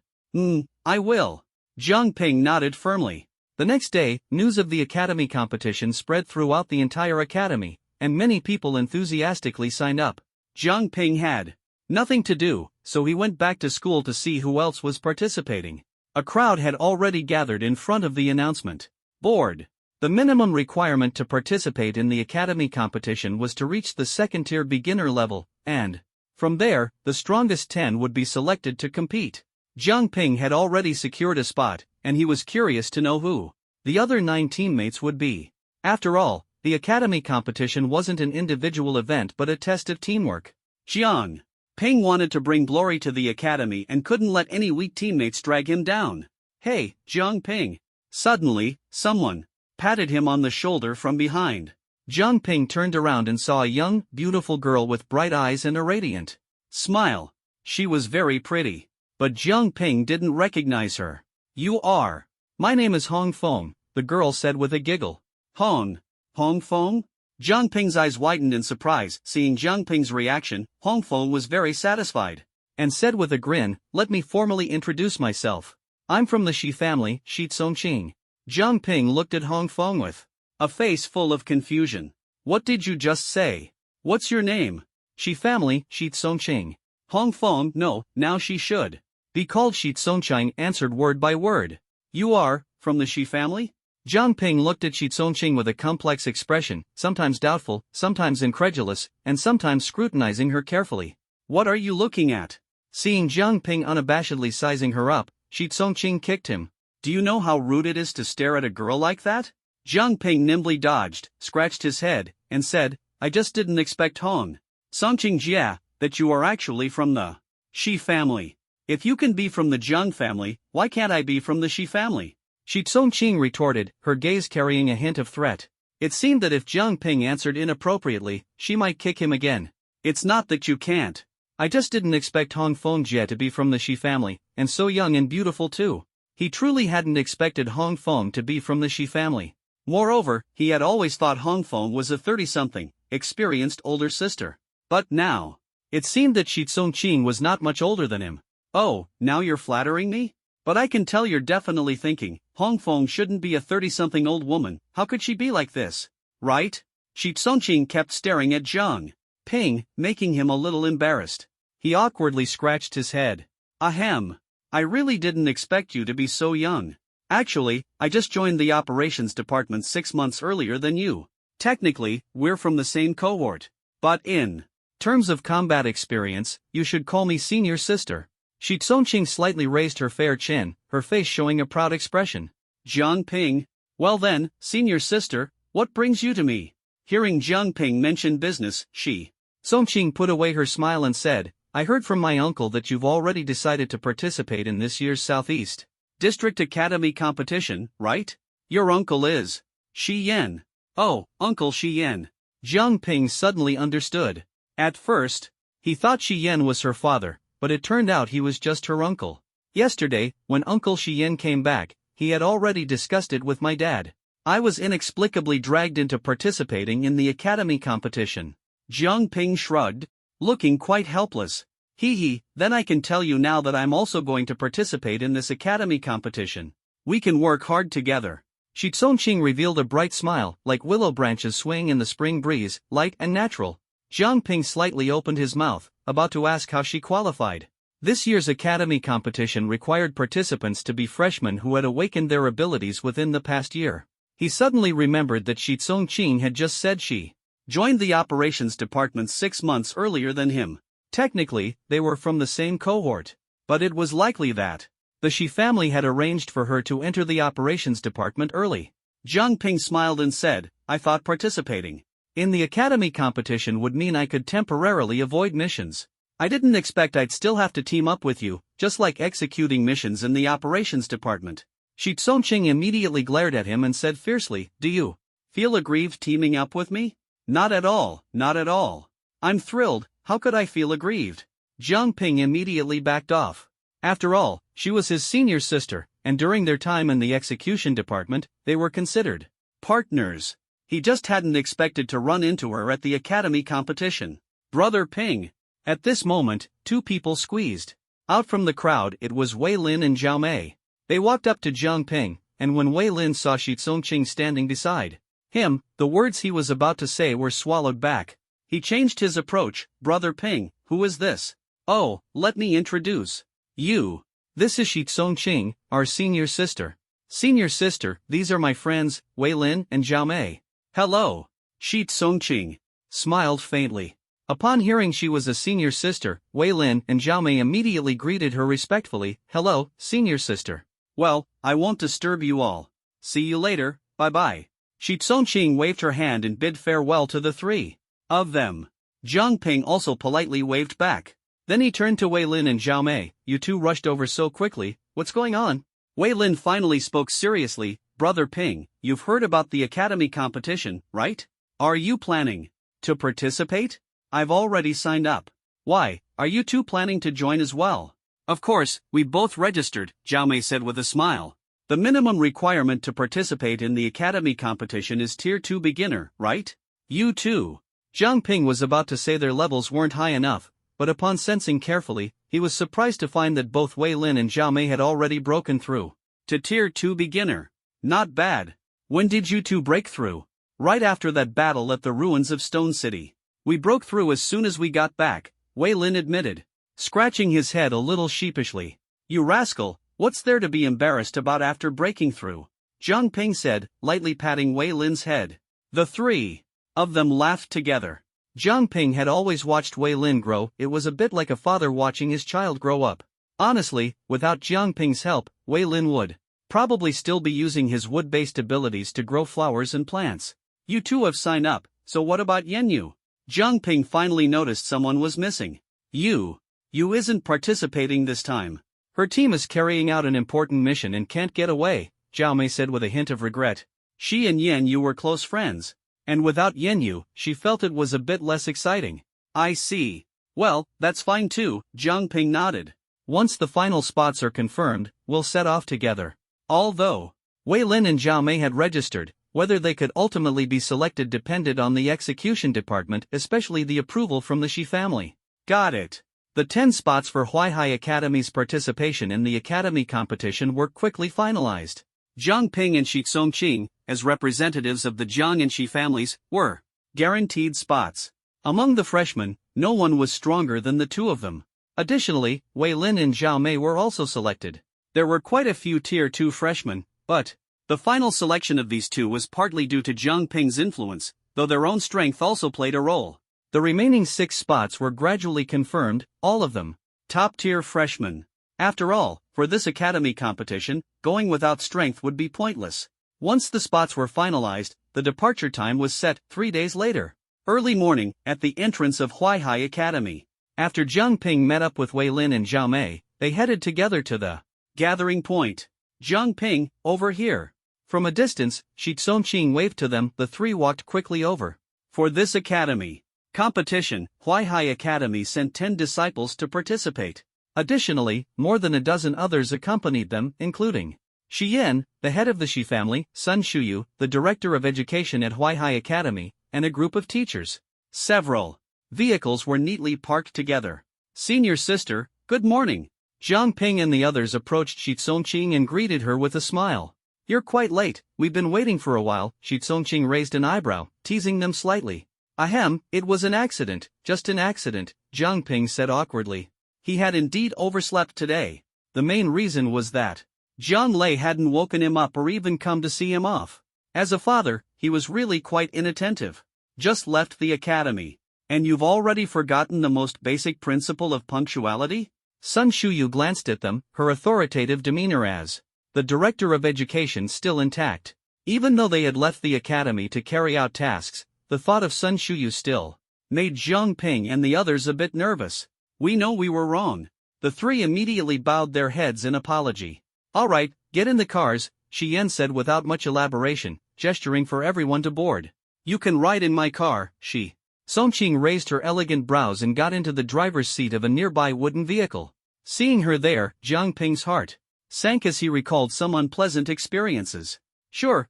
I will. Jiang Ping nodded firmly. The next day, news of the academy competition spread throughout the entire academy, and many people enthusiastically signed up. Jiang Ping had nothing to do, so he went back to school to see who else was participating. A crowd had already gathered in front of the announcement board. The minimum requirement to participate in the academy competition was to reach the second-tier beginner level, and from there, the strongest 10 would be selected to compete. Jiang Ping had already secured a spot, and he was curious to know who the other 9 teammates would be. After all, the academy competition wasn't an individual event but a test of teamwork. Jiang Ping wanted to bring glory to the academy and couldn't let any weak teammates drag him down. Hey, Jiang Ping! Suddenly, someone patted him on the shoulder from behind. Jiang Ping turned around and saw a young, beautiful girl with bright eyes and a radiant smile. She was very pretty. But Jiang Ping didn't recognize her. You are. My name is Hong Feng, the girl said with a giggle. Hong Feng? Jiang Ping's eyes widened in surprise. Seeing Jiang Ping's reaction, Hong Feng was very satisfied, and said with a grin, let me formally introduce myself. I'm from the Shi family, Shi Tsongqing. Jiang Ping looked at Hong Feng with a face full of confusion. What did you just say? What's your name? Shi family, Shi Tsongqing. Hong Feng, no, now she should be called Shi Tsongqing, answered word by word. You are from the Shi family? Jiang Ping looked at Shi Tsongqing with a complex expression, sometimes doubtful, sometimes incredulous, and sometimes scrutinizing her carefully. What are you looking at? Seeing Jiang Ping unabashedly sizing her up, Shi Tsongqing kicked him. Do you know how rude it is to stare at a girl like that? Jiang Ping nimbly dodged, scratched his head, and said, I just didn't expect Hong Tsongqing Jia, that you are actually from the Shi family. If you can be from the Jiang family, why can't I be from the Shi family? Shi Tsongqing retorted, her gaze carrying a hint of threat. It seemed that if Jiang Ping answered inappropriately, she might kick him again. It's not that you can't. I just didn't expect Hong Feng Jie to be from the Shi family, and so young and beautiful too. He truly hadn't expected Hong Feng to be from the Shi family. Moreover, he had always thought Hong Feng was a 30-something, experienced older sister. But now, it seemed that Shi Tsongqing was not much older than him. Oh, now you're flattering me? But I can tell you're definitely thinking, Hong Feng shouldn't be a 30-something old woman, how could she be like this? Right? Shi Tsongqing kept staring at Jiang Ping, making him a little embarrassed. He awkwardly scratched his head. Ahem. I really didn't expect you to be so young. Actually, I just joined the operations department 6 months earlier than you. Technically, we're from the same cohort. But in terms of combat experience, you should call me senior sister. Shi Tsongqing slightly raised her fair chin, her face showing a proud expression. Jiang Ping? Well then, senior sister, what brings you to me? Hearing Jiang Ping mention business, Shi Tsongqing put away her smile and said, I heard from my uncle that you've already decided to participate in this year's Southeast District Academy competition, right? Your uncle is Shi Yan. Oh, Uncle Shi Yan. Jiang Ping suddenly understood. At first, he thought Shi Yan was her father, but it turned out he was just her uncle. Yesterday, when Uncle Shi Yan came back, he had already discussed it with my dad. I was inexplicably dragged into participating in the academy competition. Jiang Ping shrugged, looking quite helpless. Hee, then I can tell you now that I'm also going to participate in this academy competition. We can work hard together. Shi Tsongqing revealed a bright smile, like willow branches swaying in the spring breeze, light and natural. Jiang Ping slightly opened his mouth, about to ask how she qualified. This year's academy competition required participants to be freshmen who had awakened their abilities within the past year. He suddenly remembered that Shi Tsongqing had just said she joined the operations department 6 months earlier than him. Technically, they were from the same cohort. But it was likely that the Shi family had arranged for her to enter the operations department early. Jiang Ping smiled and said, I thought participating in the academy competition would mean I could temporarily avoid missions. I didn't expect I'd still have to team up with you, just like executing missions in the operations department. Shi Tsongqing immediately glared at him and said fiercely, Do you feel aggrieved teaming up with me? Not at all, not at all. I'm thrilled, how could I feel aggrieved? Jiang Ping immediately backed off. After all, she was his senior sister, and during their time in the execution department, they were considered partners. He just hadn't expected to run into her at the academy competition. Brother Ping. At this moment, 2 people squeezed out from the crowd. It was Wei Lin and Zhao Mei. They walked up to Jiang Ping, and when Wei Lin saw Shi Tsongqing standing beside him, the words he was about to say were swallowed back. He changed his approach. Brother Ping, who is this? Oh, let me introduce you. This is Shi Tsongqing, our senior sister. Senior sister, these are my friends, Wei Lin and Zhao Mei. Hello. Shi Tsongqing smiled faintly. Upon hearing she was a senior sister, Wei Lin and Zhao Mei immediately greeted her respectfully. Hello, senior sister. Well, I won't disturb you all. See you later, bye-bye. Shi Tsongqing waved her hand and bid farewell to the three of them. Jiang Ping also politely waved back. Then he turned to Wei Lin and Zhao Mei. You two rushed over so quickly, what's going on? Wei Lin finally spoke seriously. Brother Ping, you've heard about the academy competition, right? Are you planning to participate? I've already signed up. Why, are you two planning to join as well? Of course, we both registered, Zhao Mei said with a smile. The minimum requirement to participate in the academy competition is Tier 2 beginner, right? You too. Jiang Ping was about to say their levels weren't high enough, but upon sensing carefully, he was surprised to find that both Wei Lin and Zhao Mei had already broken through to Tier 2 beginner. Not bad. When did you two break through? Right after that battle at the ruins of Stone City. We broke through as soon as we got back, Wei Lin admitted, scratching his head a little sheepishly. You rascal, what's there to be embarrassed about after breaking through? Jiang Ping said, lightly patting Wei Lin's head. The three of them laughed together. Jiang Ping had always watched Wei Lin grow. It was a bit like a father watching his child grow up. Honestly, without Jiang Ping's help, Wei Lin would probably still be using his wood-based abilities to grow flowers and plants. You two have signed up, so what about Yenyu? Jiang Ping finally noticed someone was missing. You isn't participating this time. Her team is carrying out an important mission and can't get away, Zhao Mei said with a hint of regret. She and Yenyu were close friends. And without Yenyu, she felt it was a bit less exciting. I see. Well, that's fine too, Jiang Ping nodded. Once the final spots are confirmed, we'll set off together. Although Wei Lin and Zhao Mei had registered, whether they could ultimately be selected depended on the execution department, especially the approval from the Shi family. Got it. The 10 spots for Huaihai Academy's participation in the academy competition were quickly finalized. Jiang Ping and Shi Tsongqing, as representatives of the Jiang and Shi families, were guaranteed spots. Among the freshmen, no one was stronger than the two of them. Additionally, Wei Lin and Zhao Mei were also selected. There were quite a few Tier 2 freshmen, but the final selection of these two was partly due to Jiang Ping's influence, though their own strength also played a role. The remaining 6 spots were gradually confirmed, all of them top-tier freshmen. After all, for this academy competition, going without strength would be pointless. Once the spots were finalized, the departure time was set 3 days later. Early morning, at the entrance of Huaihai Academy. After Jiang Ping met up with Wei Lin and Zhao Mei, they headed together to the gathering point. Jiang Ping, over here. From a distance, Shi Tsongqing waved to them. The three walked quickly over. For this academy competition, Huaihai Academy sent 10 disciples to participate. Additionally, more than a dozen others accompanied them, including Shi Yan, the head of the Shi family, Sun Shuyu, the director of education at Huaihai Academy, and a group of teachers. Several vehicles were neatly parked together. Senior sister, good morning. Jiang Ping and the others approached Shi Tsongqing and greeted her with a smile. You're quite late, we've been waiting for a while. Shi Tsongqing raised an eyebrow, teasing them slightly. Ahem, it was an accident, just an accident, Jiang Ping said awkwardly. He had indeed overslept today. The main reason was that Jiang Lei hadn't woken him up or even come to see him off. As a father, he was really quite inattentive. Just left the academy. And you've already forgotten the most basic principle of punctuality? Sun Shuyu glanced at them, her authoritative demeanor as the director of education still intact. Even though they had left the academy to carry out tasks, the thought of Sun Shuyu still made Jiang Ping and the others a bit nervous. We know we were wrong. The three immediately bowed their heads in apology. All right, get in the cars, Shi Yan said without much elaboration, gesturing for everyone to board. You can ride in my car, Shi Tsongqing raised her elegant brows and got into the driver's seat of a nearby wooden vehicle. Seeing her there, Jiang Ping's heart sank as he recalled some unpleasant experiences. Sure,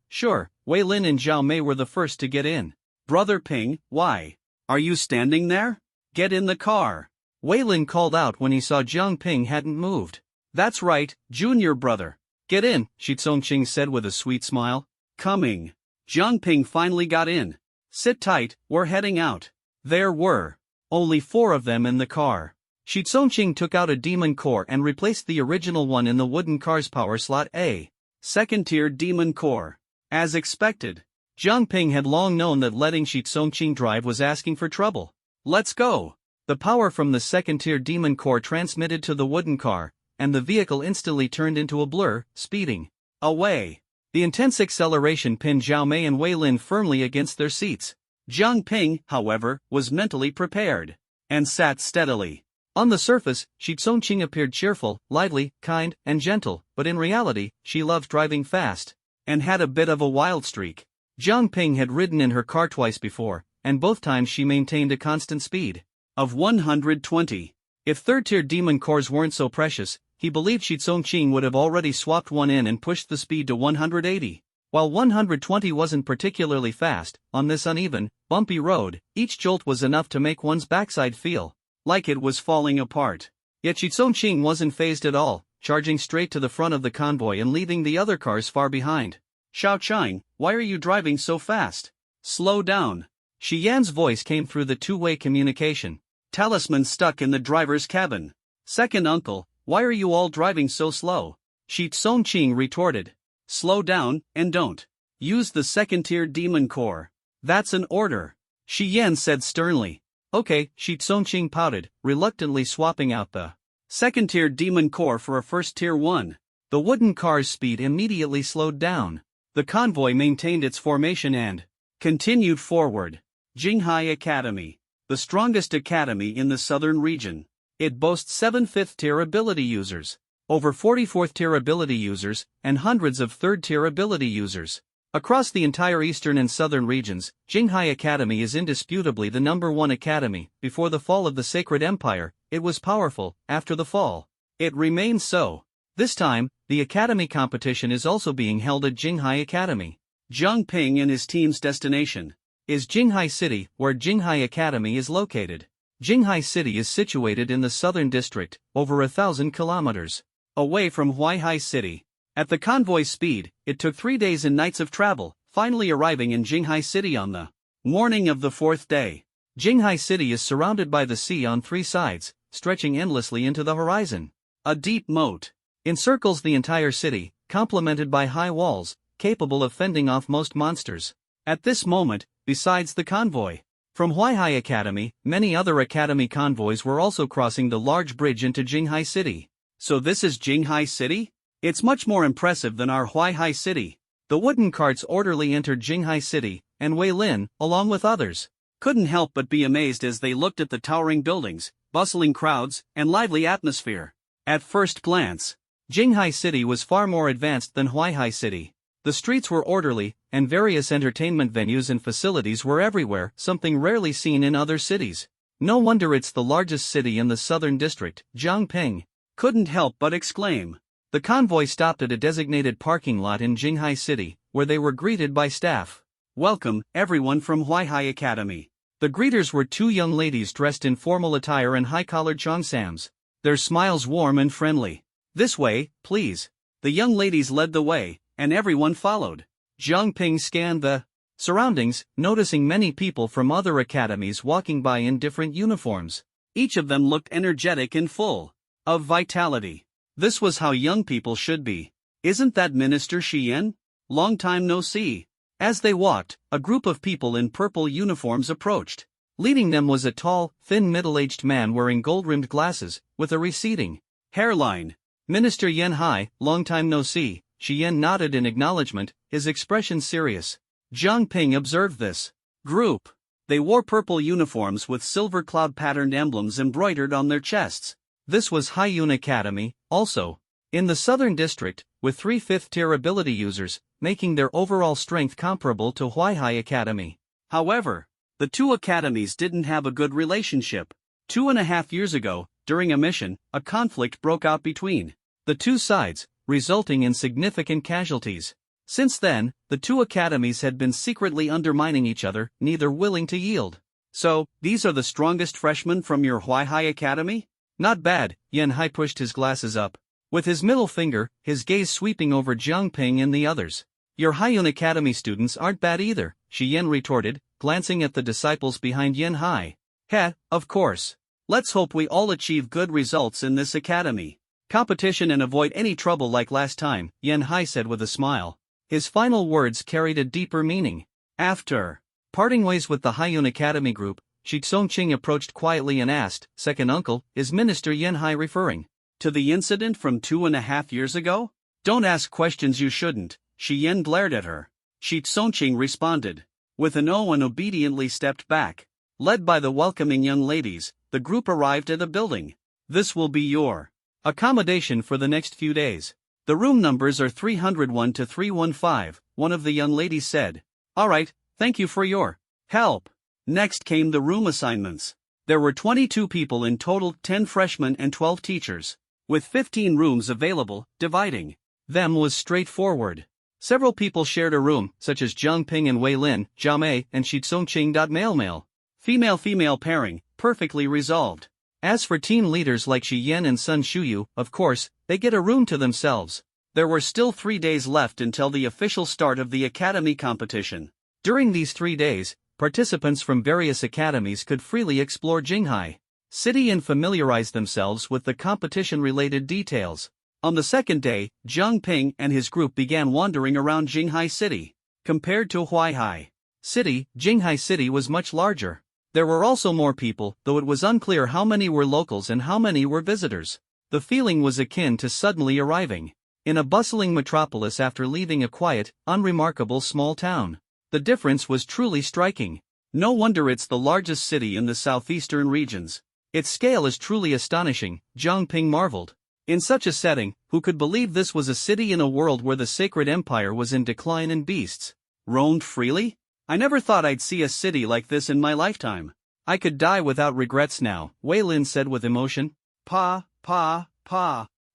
Wei Lin and Zhao Mei were the first to get in. Brother Ping, why are you standing there? Get in the car. Wei Lin called out when he saw Jiang Ping hadn't moved. That's right, junior brother. Get in, Shi Tsongqing said with a sweet smile. Coming. Jiang Ping finally got in. Sit tight, we're heading out. There were only 4 of them in the car. Shi Tsongqing took out a demon core and replaced the original one in the wooden car's power slot A. Second-tier demon core. As expected. Jiang Ping had long known that letting Shi Tsongqing drive was asking for trouble. Let's go. The power from the second-tier demon core transmitted to the wooden car, and the vehicle instantly turned into a blur, speeding away. The intense acceleration pinned Zhao Mei and Wei Lin firmly against their seats. Jiang Ping, however, was mentally prepared and sat steadily. On the surface, Shi Tsongqing appeared cheerful, lively, kind, and gentle, but in reality, she loved driving fast and had a bit of a wild streak. Jiang Ping had ridden in her car twice before, and both times she maintained a constant speed of 120. If third-tier demon cores weren't so precious, he believed Shi Tsongqing would have already swapped one in and pushed the speed to 180. While 120 wasn't particularly fast, on this uneven, bumpy road, each jolt was enough to make one's backside feel like it was falling apart. Yet Shi Tsongqing wasn't fazed at all, charging straight to the front of the convoy and leaving the other cars far behind. Xiaoqiang, why are you driving so fast? Slow down. Shi Yan's voice came through the two-way communication. Talisman stuck in the driver's cabin. Second uncle, why are you all driving so slow? Shi Tsongqing retorted. Slow down, and don't use the second-tier demon core. That's an order. Shi Yan said sternly. Okay, Shi Tsongqing pouted, reluctantly swapping out the second-tier demon core for a first-tier one. The wooden car's speed immediately slowed down. The convoy maintained its formation and continued forward. Jinghai Academy, the strongest academy in the southern region. It boasts 7 5th-tier ability users, over 40 4th-tier ability users, and hundreds of 3rd-tier ability users. Across the entire eastern and southern regions, Jinghai Academy is indisputably the #1 academy. Before the fall of the Sacred Empire, it was powerful. After the fall, it remains so. This time, the academy competition is also being held at Jinghai Academy. Jiang Ping and his team's destination is Jinghai City, where Jinghai Academy is located. Jinghai City is situated in the southern district, over 1,000 kilometers away from Huaihai City. At the convoy's speed, it took 3 days and nights of travel, finally arriving in Jinghai City on the morning of the 4th day. Jinghai City is surrounded by the sea on 3 sides, stretching endlessly into the horizon. A deep moat encircles the entire city, complemented by high walls, capable of fending off most monsters. At this moment, besides the convoy from Huaihai Academy, many other academy convoys were also crossing the large bridge into Jinghai City. So this is Jinghai City? It's much more impressive than our Huaihai City. The wooden carts orderly entered Jinghai City, and Wei Lin, along with others, couldn't help but be amazed as they looked at the towering buildings, bustling crowds, and lively atmosphere. At first glance, Jinghai City was far more advanced than Huaihai City. The streets were orderly, and various entertainment venues and facilities were everywhere, something rarely seen in other cities. No wonder it's the largest city in the southern district, Jiang Ping couldn't help but exclaim. The convoy stopped at a designated parking lot in Jinghai City, where they were greeted by staff. Welcome, everyone from Huaihai Academy. The greeters were 2 young ladies dressed in formal attire and high-collared cheongsams, their smiles warm and friendly. This way, please. The young ladies led the way, and everyone followed. Jiang Ping scanned the surroundings, noticing many people from other academies walking by in different uniforms. Each of them looked energetic and full of vitality. This was how young people should be. Isn't that Minister Shi Yan? Long time no see. As they walked, a group of people in purple uniforms approached. Leading them was a tall, thin middle-aged man wearing gold-rimmed glasses, with a receding hairline. Minister Yan Hai, long time no see. Shi Yan nodded in acknowledgement, his expression serious. Jiang Ping observed this group. They wore purple uniforms with silver cloud-patterned emblems embroidered on their chests. This was Haiyun Academy, also in the southern district, with 3 5th-tier ability users, making their overall strength comparable to Huaihai Academy. However, the 2 academies didn't have a good relationship. 2.5 years ago, during a mission, a conflict broke out between the 2 sides, resulting in significant casualties. Since then, the 2 academies had been secretly undermining each other, neither willing to yield. So, these are the strongest freshmen from your Huaihai Academy? Not bad. Yan Hai pushed his glasses up. with his middle finger, his gaze sweeping over Jiang Ping and the others. Your Haiyun Academy students aren't bad either, Shi Yan retorted, glancing at the disciples behind Yin Hai. Heh, of course. Let's hope we all achieve good results in this academy. Competition and avoid any trouble like last time, Yin Hai said with a smile. His final words carried a deeper meaning. After parting ways with the Haiyun Academy group, Shi Tsongqing approached quietly and asked, "Second uncle, is Minister Yin Hai referring to the incident from 2.5 years ago?" "Don't ask questions you shouldn't," Shi Yan glared at her. Shi Tsongqing responded with an "oh" and obediently stepped back. Led by the welcoming young ladies, the group arrived at a building. "This will be your accommodation for the next few days. The room numbers are 301 to 315, one of the young ladies said. "Alright, thank you for your help." Next came the room assignments. There were 22 people in total, 10 freshmen and 12 teachers. With 15 rooms available, dividing them was straightforward. Several people shared a room, such as Jiang Ping and Wei Lin, Zhao Mei, and Shi Tsongqing. Male-male, female-female pairing, perfectly resolved. As for team leaders like Shi Yan and Sun Shuyu, of course, they get a room to themselves. There were still 3 days left until the official start of the academy competition. During these 3 days, participants from various academies could freely explore Jinghai City and familiarize themselves with the competition-related details. On the second day, Jiang Ping and his group began wandering around Jinghai City. Compared to Huaihai City, Jinghai City was much larger. There were also more people, though it was unclear how many were locals and how many were visitors. The feeling was akin to suddenly arriving in a bustling metropolis after leaving a quiet, unremarkable small town. The difference was truly striking. No wonder it's the largest city in the southeastern regions. Its scale is truly astonishing, Jiang Ping marveled. In such a setting, who could believe this was a city in a world where the sacred empire was in decline and beasts roamed freely? I never thought I'd see a city like this in my lifetime. I could die without regrets now, Wei Lin said with emotion. Pa.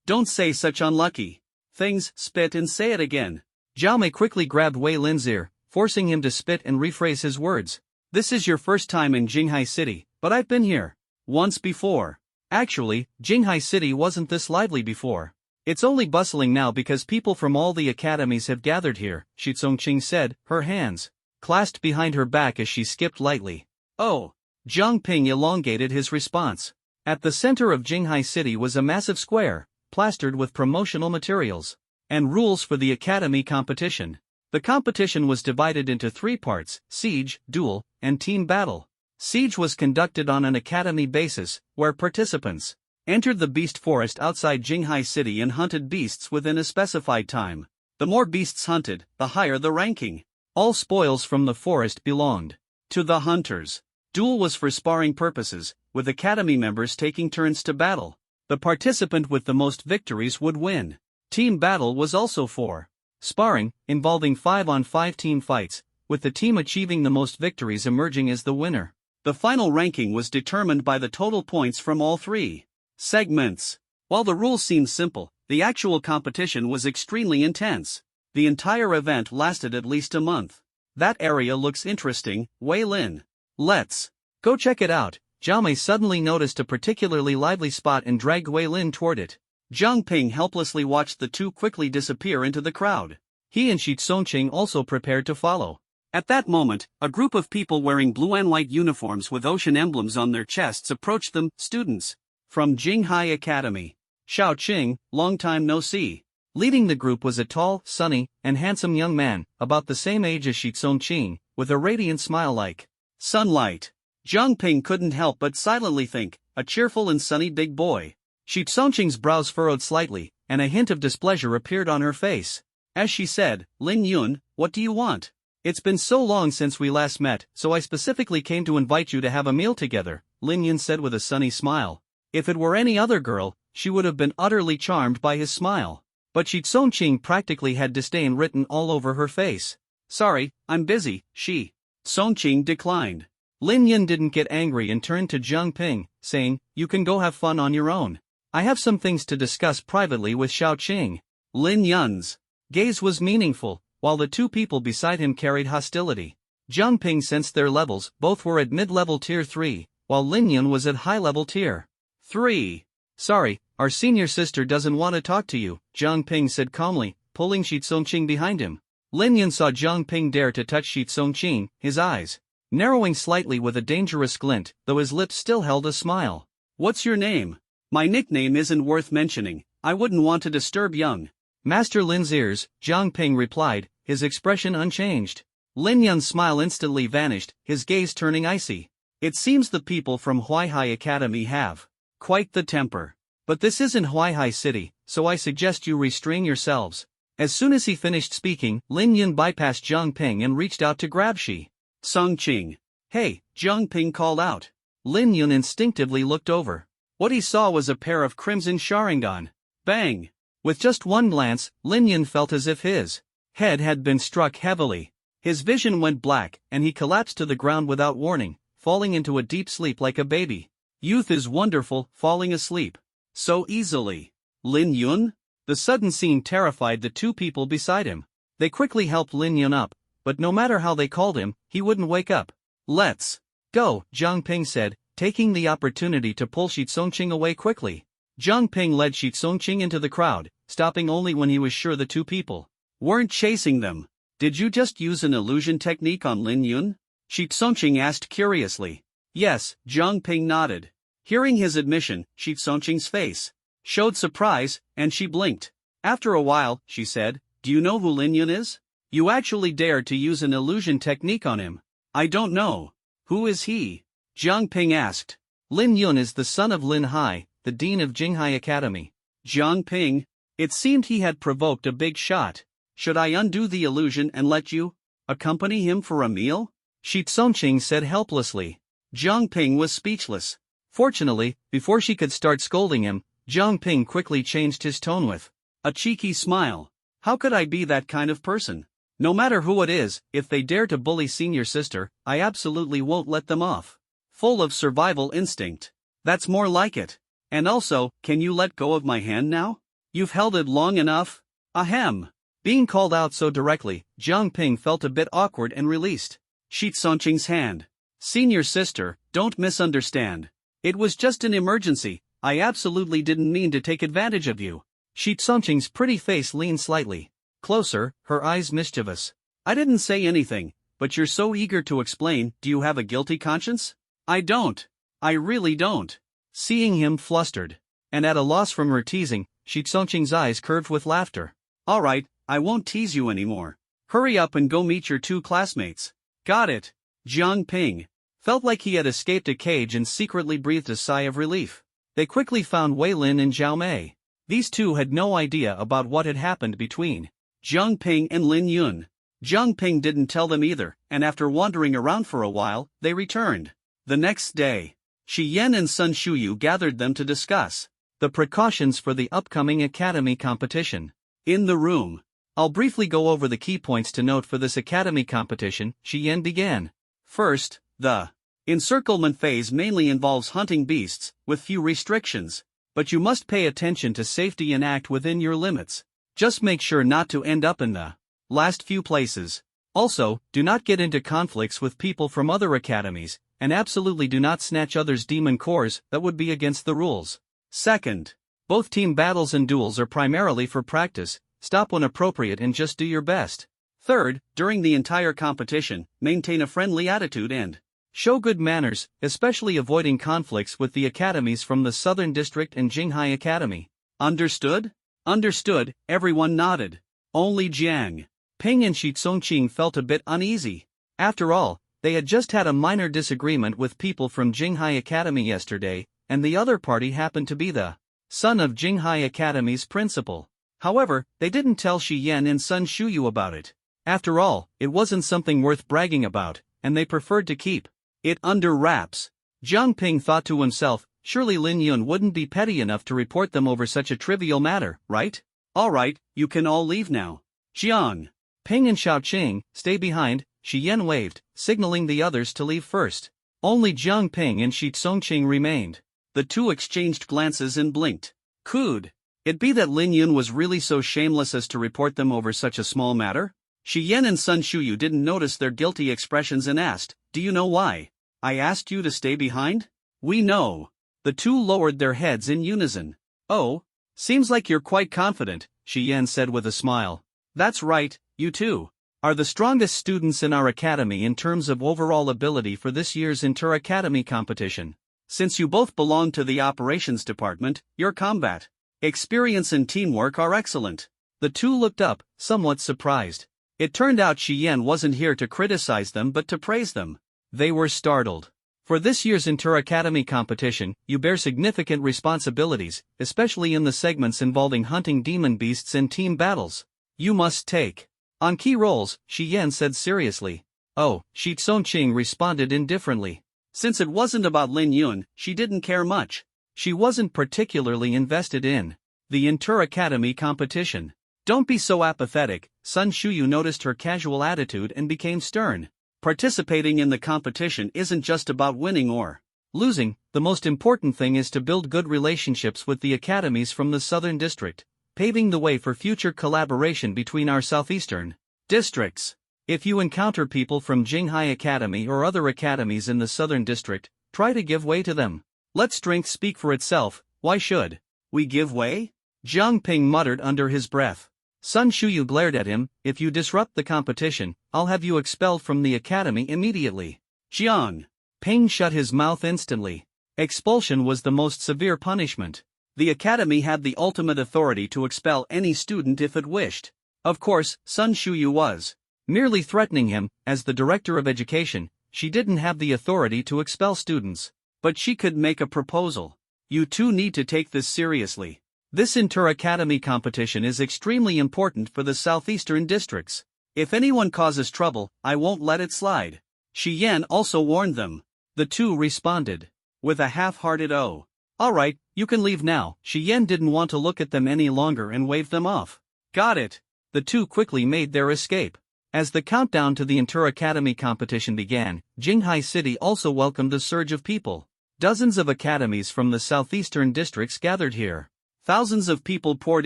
Don't say such unlucky things, spit and say it again. Zhao Mei quickly grabbed Wei Lin's ear, forcing him to spit and rephrase his words. This is your first time in Jinghai City, but I've been here once before. Actually, Jinghai City wasn't this lively before. It's only bustling now because people from all the academies have gathered here, Shi Tsongqing said, her hands clasped behind her back as she skipped lightly. Oh! Jiang Ping elongated his response. At the center of Jinghai City was a massive square, plastered with promotional materials and rules for the academy competition. The competition was divided into 3 parts: siege, duel, and team battle. Siege was conducted on an academy basis, where participants entered the beast forest outside Jinghai City and hunted beasts within a specified time. The more beasts hunted, the higher the ranking. All spoils from the forest belonged to the hunters. Duel was for sparring purposes, with academy members taking turns to battle. The participant with the most victories would win. Team battle was also for sparring, involving 5-on-5 team fights, with the team achieving the most victories emerging as the winner. The final ranking was determined by the total points from all 3 segments. While the rules seemed simple, the actual competition was extremely intense. The entire event lasted at least a month. That area looks interesting, Wei Lin. Let's go check it out. Zhao Mei suddenly noticed a particularly lively spot and dragged Wei Lin toward it. Jiang Ping helplessly watched the two quickly disappear into the crowd. He and Shi Tsongqing also prepared to follow. At that moment, a group of people wearing blue and white uniforms with ocean emblems on their chests approached them. Students from Jinghai Academy. Shao Qing, long time no see. Leading the group was a tall, sunny, and handsome young man, about the same age as Shi Tsongqing, with a radiant smile like sunlight. Jiang Ping couldn't help but silently think, a cheerful and sunny big boy. Shi Tsongqing's brows furrowed slightly, and a hint of displeasure appeared on her face. As she said, Lin Yun, what do you want? It's been so long since we last met, so I specifically came to invite you to have a meal together, Lin Yun said with a sunny smile. If it were any other girl, she would have been utterly charmed by his smile. But Shi Tsongqing practically had disdain written all over her face. Sorry, I'm busy, Shi Tsongqing declined. Lin Yun didn't get angry and turned to Jiang Ping, saying, you can go have fun on your own. I have some things to discuss privately with Shao Qing. Lin Yun's gaze was meaningful, while the two people beside him carried hostility. Jiang Ping sensed their levels, both were at mid-level tier 3, while Lin Yun was at high-level tier 3. Sorry, Our senior sister doesn't want to talk to you, Jiang Ping said calmly, pulling Shi Tsongqing behind him. Lin Yun saw Jiang Ping dare to touch Shi Tsongqing, his eyes narrowing slightly with a dangerous glint, though his lips still held a smile. What's your name? My nickname isn't worth mentioning, I wouldn't want to disturb young Master Lin's ears, Jiang Ping replied, his expression unchanged. Lin Yun's smile instantly vanished, his gaze turning icy. It seems the people from Huaihai Academy have quite the temper. But this isn't Huaihai City, so I suggest you restrain yourselves. As soon as he finished speaking, Lin Yun bypassed Jiang Ping and reached out to grab Shi Tsongqing. Hey, Jiang Ping called out. Lin Yun instinctively looked over. What he saw was a pair of crimson Sharingan. Bang! With just one glance, Lin Yun felt as if his head had been struck heavily. His vision went black, and he collapsed to the ground without warning, falling into a deep sleep like a baby. Youth is wonderful, falling asleep so easily. Lin Yun? The sudden scene terrified the two people beside him. They quickly helped Lin Yun up, but no matter how they called him, he wouldn't wake up. Let's go, Jiang Ping said, taking the opportunity to pull Shi Tsongqing away quickly. Jiang Ping led Shi Tsongqing into the crowd, stopping only when he was sure the two people weren't chasing them. Did you just use an illusion technique on Lin Yun? Shi Tsongqing asked curiously. Yes, Jiang Ping nodded. Hearing his admission, Shi Tsongqing's face showed surprise, and she blinked. After a while, she said, do you know who Lin Yun is? You actually dared to use an illusion technique on him. I don't know. Who is he? Jiang Ping asked. Lin Yun is the son of Lin Hai, the dean of Jinghai Academy. Jiang Ping. It seemed he had provoked a big shot. Should I undo the illusion and let you accompany him for a meal? Shi Tsongqing said helplessly. Jiang Ping was speechless. Fortunately, before she could start scolding him, Jiang Ping quickly changed his tone with a cheeky smile. How could I be that kind of person? No matter who it is, if they dare to bully senior sister, I absolutely won't let them off. Full of survival instinct. That's more like it. And also, can you let go of my hand now? You've held it long enough. Ahem. Being called out so directly, Jiang Ping felt a bit awkward and released Shi Tsongqing's hand. Senior sister, don't misunderstand. It was just an emergency, I absolutely didn't mean to take advantage of you. Shi Tsongqing's pretty face leaned slightly closer, her eyes mischievous. I didn't say anything, but you're so eager to explain, do you have a guilty conscience? I don't. I really don't. Seeing him flustered and at a loss from her teasing, Shi Tsongqing's eyes curved with laughter. Alright, I won't tease you anymore. Hurry up and go meet your two classmates. Got it. Jiang Ping felt like he had escaped a cage and secretly breathed a sigh of relief. They quickly found Wei Lin and Zhao Mei. These two had no idea about what had happened between Jiang Ping and Lin Yun. Jiang Ping didn't tell them either, and after wandering around for a while, they returned. The next day, Shi Yan and Sun Shuyu gathered them to discuss the precautions for the upcoming academy competition. In the room, I'll briefly go over the key points to note for this academy competition, Shi Yan began. First, the encirclement phase mainly involves hunting beasts, with few restrictions, but you must pay attention to safety and act within your limits. Just make sure not to end up in the last few places. Also, do not get into conflicts with people from other academies, and absolutely do not snatch others' demon cores, that would be against the rules. Second, both team battles and duels are primarily for practice, stop when appropriate and just do your best. Third, during the entire competition, maintain a friendly attitude and show good manners, especially avoiding conflicts with the academies from the Southern District and Jinghai Academy. Understood? Understood, everyone nodded. Only Jiang Ping and Shi Tsongqing felt a bit uneasy. After all, they had just had a minor disagreement with people from Jinghai Academy yesterday, and the other party happened to be the son of Jinghai Academy's principal. However, they didn't tell Shi Yan and Sun Shuyu about it. After all, it wasn't something worth bragging about, and they preferred to keep it under wraps. Jiang Ping thought to himself, surely Lin Yun wouldn't be petty enough to report them over such a trivial matter, right? Alright, you can all leave now. Jiang Ping and Xiao Qing, stay behind, Shi Yan waved, signaling the others to leave first. Only Jiang Ping and Shi Tsongqing remained. The two exchanged glances and blinked. Could it be that Lin Yun was really so shameless as to report them over such a small matter? Shi Yan and Sun Shuyu didn't notice their guilty expressions and asked, do you know why I asked you to stay behind? We know. The two lowered their heads in unison. Oh, seems like you're quite confident, Shi Yan said with a smile. That's right, you two are the strongest students in our academy in terms of overall ability for this year's inter-academy competition. Since you both belong to the operations department, your combat experience and teamwork are excellent. The two looked up, somewhat surprised. It turned out Shi Yan wasn't here to criticize them but to praise them. They were startled. For this year's inter-academy competition, you bear significant responsibilities, especially in the segments involving hunting demon beasts and team battles. You must take on key roles, Shi Yan said seriously. Oh, Shi Tsongqing responded indifferently. Since it wasn't about Lin Yun, she didn't care much. She wasn't particularly invested in the inter-academy competition. Don't be so apathetic, Sun Shuyu noticed her casual attitude and became stern. Participating in the competition isn't just about winning or losing, the most important thing is to build good relationships with the academies from the Southern District, paving the way for future collaboration between our southeastern districts. If you encounter people from Jinghai Academy or other academies in the Southern District, try to give way to them. Let strength speak for itself, why should we give way? Jiang Ping muttered under his breath. Sun Shuyu glared at him, if you disrupt the competition, I'll have you expelled from the academy immediately. Jiang Ping shut his mouth instantly. Expulsion was the most severe punishment. The academy had the ultimate authority to expel any student if it wished. Of course, Sun Shuyu was merely threatening him. As the director of education, she didn't have the authority to expel students. But she could make a proposal. You two need to take this seriously. This inter-academy competition is extremely important for the southeastern districts. If anyone causes trouble, I won't let it slide. Shi Yan also warned them. The two responded with a half-hearted "oh. Alright, you can leave now." Shi Yan didn't want to look at them any longer and waved them off. Got it. The two quickly made their escape. As the countdown to the inter-academy competition began, Jinghai City also welcomed a surge of people. Dozens of academies from the southeastern districts gathered here. Thousands of people poured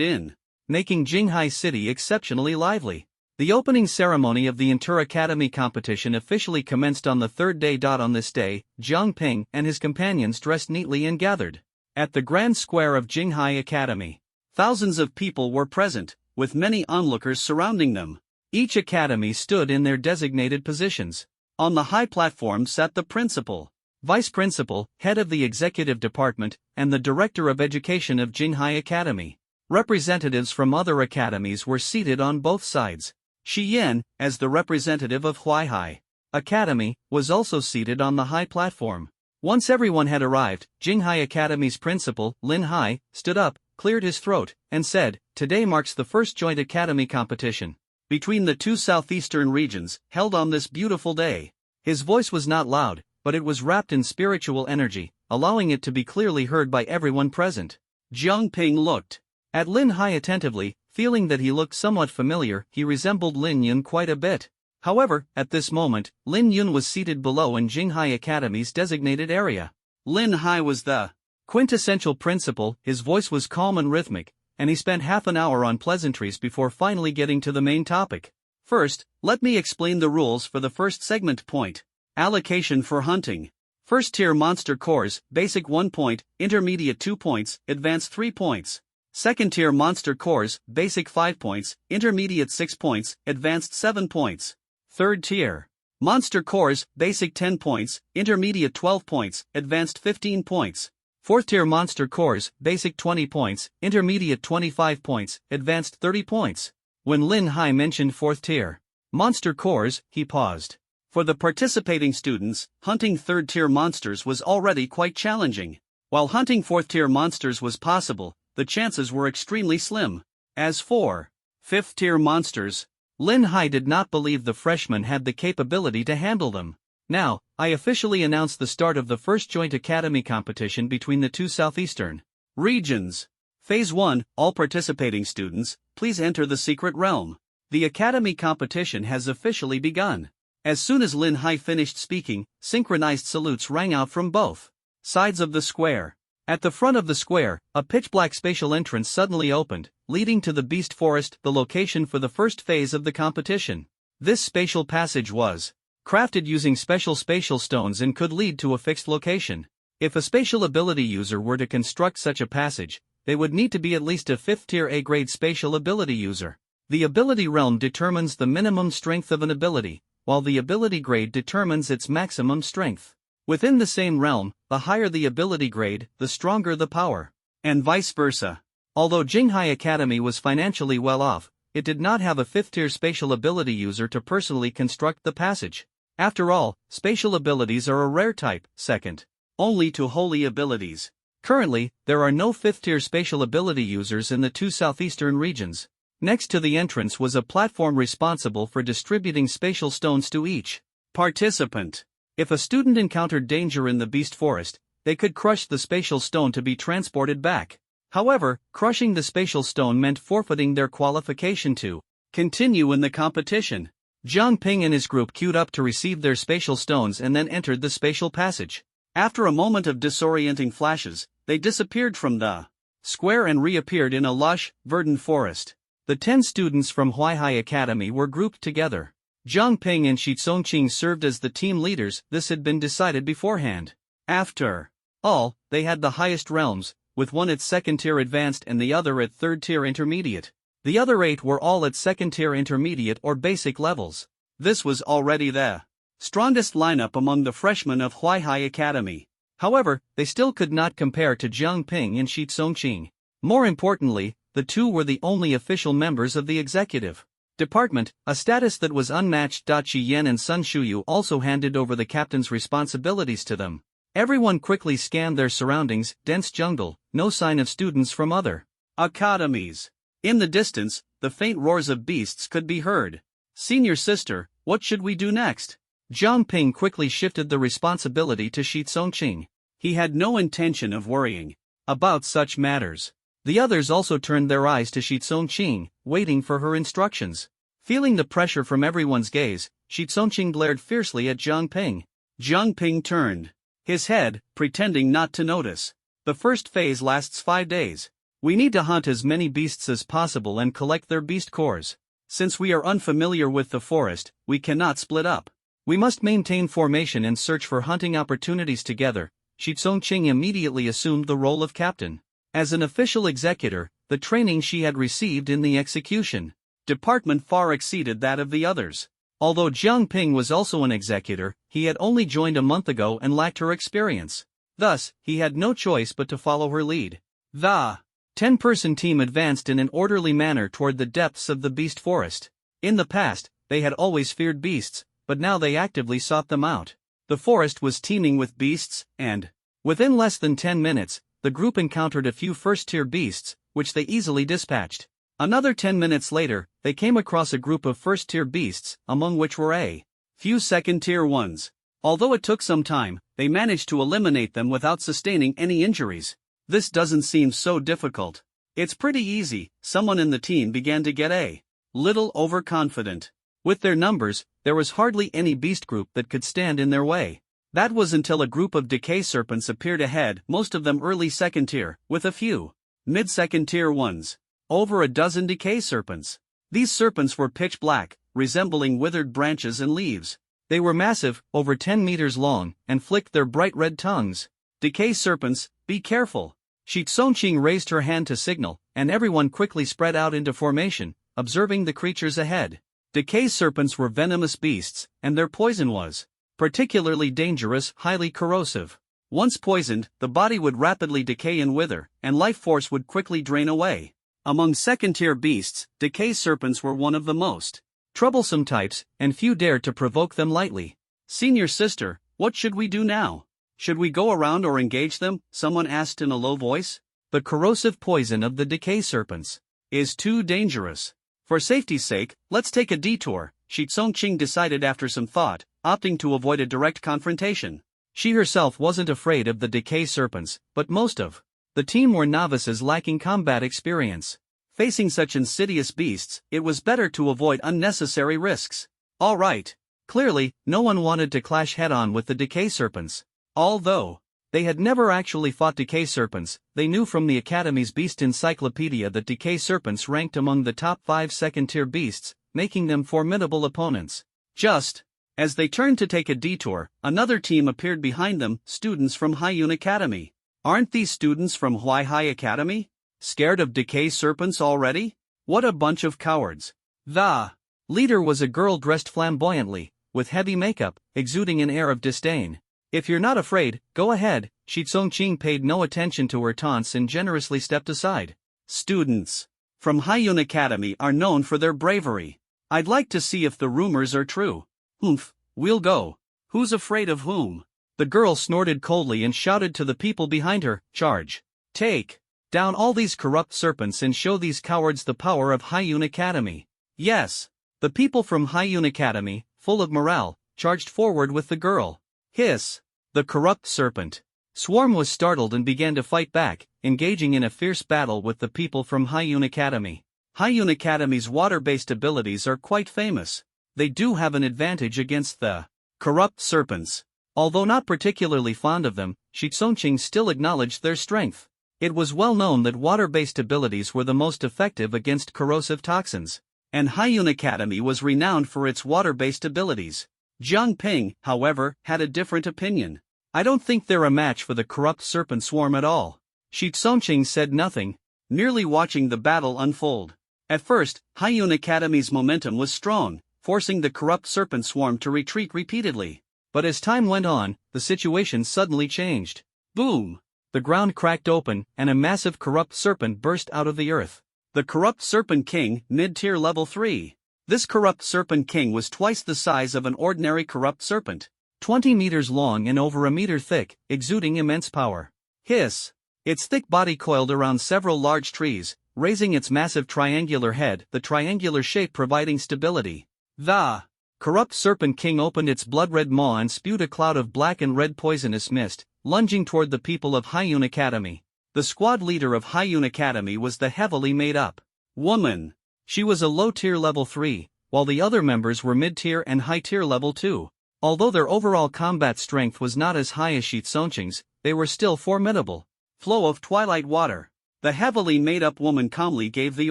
in, making Jinghai City exceptionally lively. The opening ceremony of the inter-academy competition officially commenced on the third day. On this day, Jiang Ping and his companions dressed neatly and gathered at the grand square of Jinghai Academy. Thousands of people were present, with many onlookers surrounding them. Each academy stood in their designated positions. On the high platform sat the principal, vice principal, head of the executive department, and the director of education of Jinghai Academy. Representatives from other academies were seated on both sides. Shi Yan, as the representative of Huaihai Academy, was also seated on the high platform. Once everyone had arrived, Jinghai Academy's principal, Lin Hai, stood up, cleared his throat, and said, "Today marks the first joint academy competition between the two southeastern regions, held on this beautiful day." His voice was not loud, but it was wrapped in spiritual energy, allowing it to be clearly heard by everyone present. Jiang Ping looked at Lin Hai attentively, feeling that he looked somewhat familiar. He resembled Lin Yun quite a bit. However, at this moment, Lin Yun was seated below in Jinghai Academy's designated area. Lin Hai was the quintessential principal. His voice was calm and rhythmic, and he spent half an hour on pleasantries before finally getting to the main topic. First, let me explain the rules for the first segment. Point allocation for hunting. First tier monster cores, basic 1 point, intermediate 2 points, advanced 3 points. Second tier monster cores, basic 5 points, intermediate 6 points, advanced 7 points. Third tier monster cores, basic 10 points, intermediate 12 points, advanced 15 points. Fourth tier monster cores, basic 20 points, intermediate 25 points, advanced 30 points. When Lin Hai mentioned fourth tier monster cores, he paused. For the participating students, hunting third tier monsters was already quite challenging. While hunting fourth tier monsters was possible, the chances were extremely slim. As for fifth tier monsters, Lin Hai did not believe the freshmen had the capability to handle them. Now, I officially announce the start of the first joint academy competition between the two southeastern regions. Phase 1, all participating students, please enter the secret realm. The academy competition has officially begun. As soon as Lin Hai finished speaking, synchronized salutes rang out from both sides of the square. At the front of the square, a pitch-black spatial entrance suddenly opened, leading to the Beast Forest, the location for the first phase of the competition. This spatial passage was crafted using special spatial stones and could lead to a fixed location. If a spatial ability user were to construct such a passage, they would need to be at least a 5th tier A-grade spatial ability user. The ability realm determines the minimum strength of an ability, while the ability grade determines its maximum strength. Within the same realm, the higher the ability grade, the stronger the power. And vice versa. Although Jinghai Academy was financially well off, it did not have a 5th tier spatial ability user to personally construct the passage. After all, spatial abilities are a rare type, second only to holy abilities. Currently, there are no 5th tier spatial ability users in the two southeastern regions. Next to the entrance was a platform responsible for distributing spatial stones to each participant. If a student encountered danger in the Beast Forest, they could crush the spatial stone to be transported back. However, crushing the spatial stone meant forfeiting their qualification to continue in the competition. Jiang Ping and his group queued up to receive their spatial stones and then entered the spatial passage. After a moment of disorienting flashes, they disappeared from the square and reappeared in a lush, verdant forest. The 10 students from Huaihai Academy were grouped together. Jiang Ping and Shi Tsongqing served as the team leaders. This had been decided beforehand. After all, they had the highest realms, with one at 2nd tier advanced and the other at 3rd tier intermediate. The other 8 were all at 2nd tier intermediate or basic levels. This was already the strongest lineup among the freshmen of Huaihai Academy. However, they still could not compare to Jiang Ping and Shi Tsongqing. More importantly, the two were the only official members of the executive department, a status that was unmatched. Qi Yan and Sun Shuyu also handed over the captain's responsibilities to them. Everyone quickly scanned their surroundings. Dense jungle, no sign of students from other academies. In the distance, the faint roars of beasts could be heard. Senior sister, what should we do next? Jiang Ping quickly shifted the responsibility to Shi Tsongqing. He had no intention of worrying about such matters. The others also turned their eyes to Shi Tsongqing, waiting for her instructions. Feeling the pressure from everyone's gaze, Shi Tsongqing glared fiercely at Jiang Ping. Jiang Ping turned his head, pretending not to notice. The first phase lasts 5 days. We need to hunt as many beasts as possible and collect their beast cores. Since we are unfamiliar with the forest, we cannot split up. We must maintain formation and search for hunting opportunities together. Shi Tsongqing immediately assumed the role of captain. As an official executor, the training she had received in the execution department far exceeded that of the others. Although Jiang Ping was also an executor, he had only joined a month ago and lacked her experience. Thus, he had no choice but to follow her lead. The 10-person team advanced in an orderly manner toward the depths of the beast forest. In the past, they had always feared beasts, but now they actively sought them out. The forest was teeming with beasts, and within less than 10 minutes, the group encountered a few first-tier beasts, which they easily dispatched. Another 10 minutes later, they came across a group of first-tier beasts, among which were a few second-tier ones. Although it took some time, they managed to eliminate them without sustaining any injuries. This doesn't seem so difficult. It's pretty easy. Someone in the team began to get a little overconfident. With their numbers, there was hardly any beast group that could stand in their way. That was until a group of decay serpents appeared ahead, most of them early second tier, with a few mid-second tier ones. Over a dozen decay serpents. These serpents were pitch black, resembling withered branches and leaves. They were massive, over 10 meters long, and flicked their bright red tongues. Decay serpents, be careful. Shi Tsongqing raised her hand to signal, and everyone quickly spread out into formation, observing the creatures ahead. Decay serpents were venomous beasts, and their poison was particularly dangerous, highly corrosive. Once poisoned, the body would rapidly decay and wither, and life force would quickly drain away. Among second-tier beasts, decay serpents were one of the most troublesome types, and few dared to provoke them lightly. Senior sister, what should we do now? Should we go around or engage them? Someone asked in a low voice. The corrosive poison of the decay serpents is too dangerous. For safety's sake, let's take a detour, Shi Tsongqing decided after some thought, opting to avoid a direct confrontation. She herself wasn't afraid of the decay serpents, but most of the team were novices lacking combat experience. Facing such insidious beasts, it was better to avoid unnecessary risks. All right. Clearly, no one wanted to clash head-on with the decay serpents. Although they had never actually fought decay serpents, they knew from the Academy's Beast Encyclopedia that decay serpents ranked among the top 5 second-tier beasts, making them formidable opponents. Just as they turned to take a detour, another team appeared behind them, students from Haiyun Academy. Aren't these students from Huaihai Academy? Scared of decay serpents already? What a bunch of cowards. The leader was a girl dressed flamboyantly, with heavy makeup, exuding an air of disdain. If you're not afraid, go ahead. Shi Tsongqing paid no attention to her taunts and generously stepped aside. Students from Haiyun Academy are known for their bravery. I'd like to see if the rumors are true. Humph, we'll go. Who's afraid of whom? The girl snorted coldly and shouted to the people behind her, charge. Take down all these corrupt serpents and show these cowards the power of Haiyun Academy. Yes. The people from Haiyun Academy, full of morale, charged forward with the girl. Hiss. The corrupt serpent. Swarm was startled and began to fight back, engaging in a fierce battle with the people from Haiyun Academy. Haiyun Academy's water-based abilities are quite famous. They do have an advantage against the corrupt serpents. Although not particularly fond of them, Shi Tsongqing still acknowledged their strength. It was well known that water-based abilities were the most effective against corrosive toxins, and Haiyun Academy was renowned for its water-based abilities. Jiang Ping, however, had a different opinion. I don't think they're a match for the corrupt serpent swarm at all. Shi Tsongqing said nothing, merely watching the battle unfold. At first, Haiyun Academy's momentum was strong, forcing the corrupt serpent swarm to retreat repeatedly. But as time went on, the situation suddenly changed. Boom! The ground cracked open, and a massive corrupt serpent burst out of the earth. The Corrupt Serpent King, Mid-Tier Level 3. This Corrupt Serpent King was twice the size of an ordinary corrupt serpent, 20 meters long and over a meter thick, exuding immense power. Hiss! Its thick body coiled around several large trees, raising its massive triangular head, the triangular shape providing stability. The Corrupt Serpent King opened its blood-red maw and spewed a cloud of black and red poisonous mist, lunging toward the people of Haiyun Academy. The squad leader of Haiyun Academy was the heavily made-up woman. She was a low-tier level 3, while the other members were mid-tier and high-tier level 2. Although their overall combat strength was not as high as Shi Tsongqing's, they were still formidable. Flow of twilight water. The heavily made-up woman calmly gave the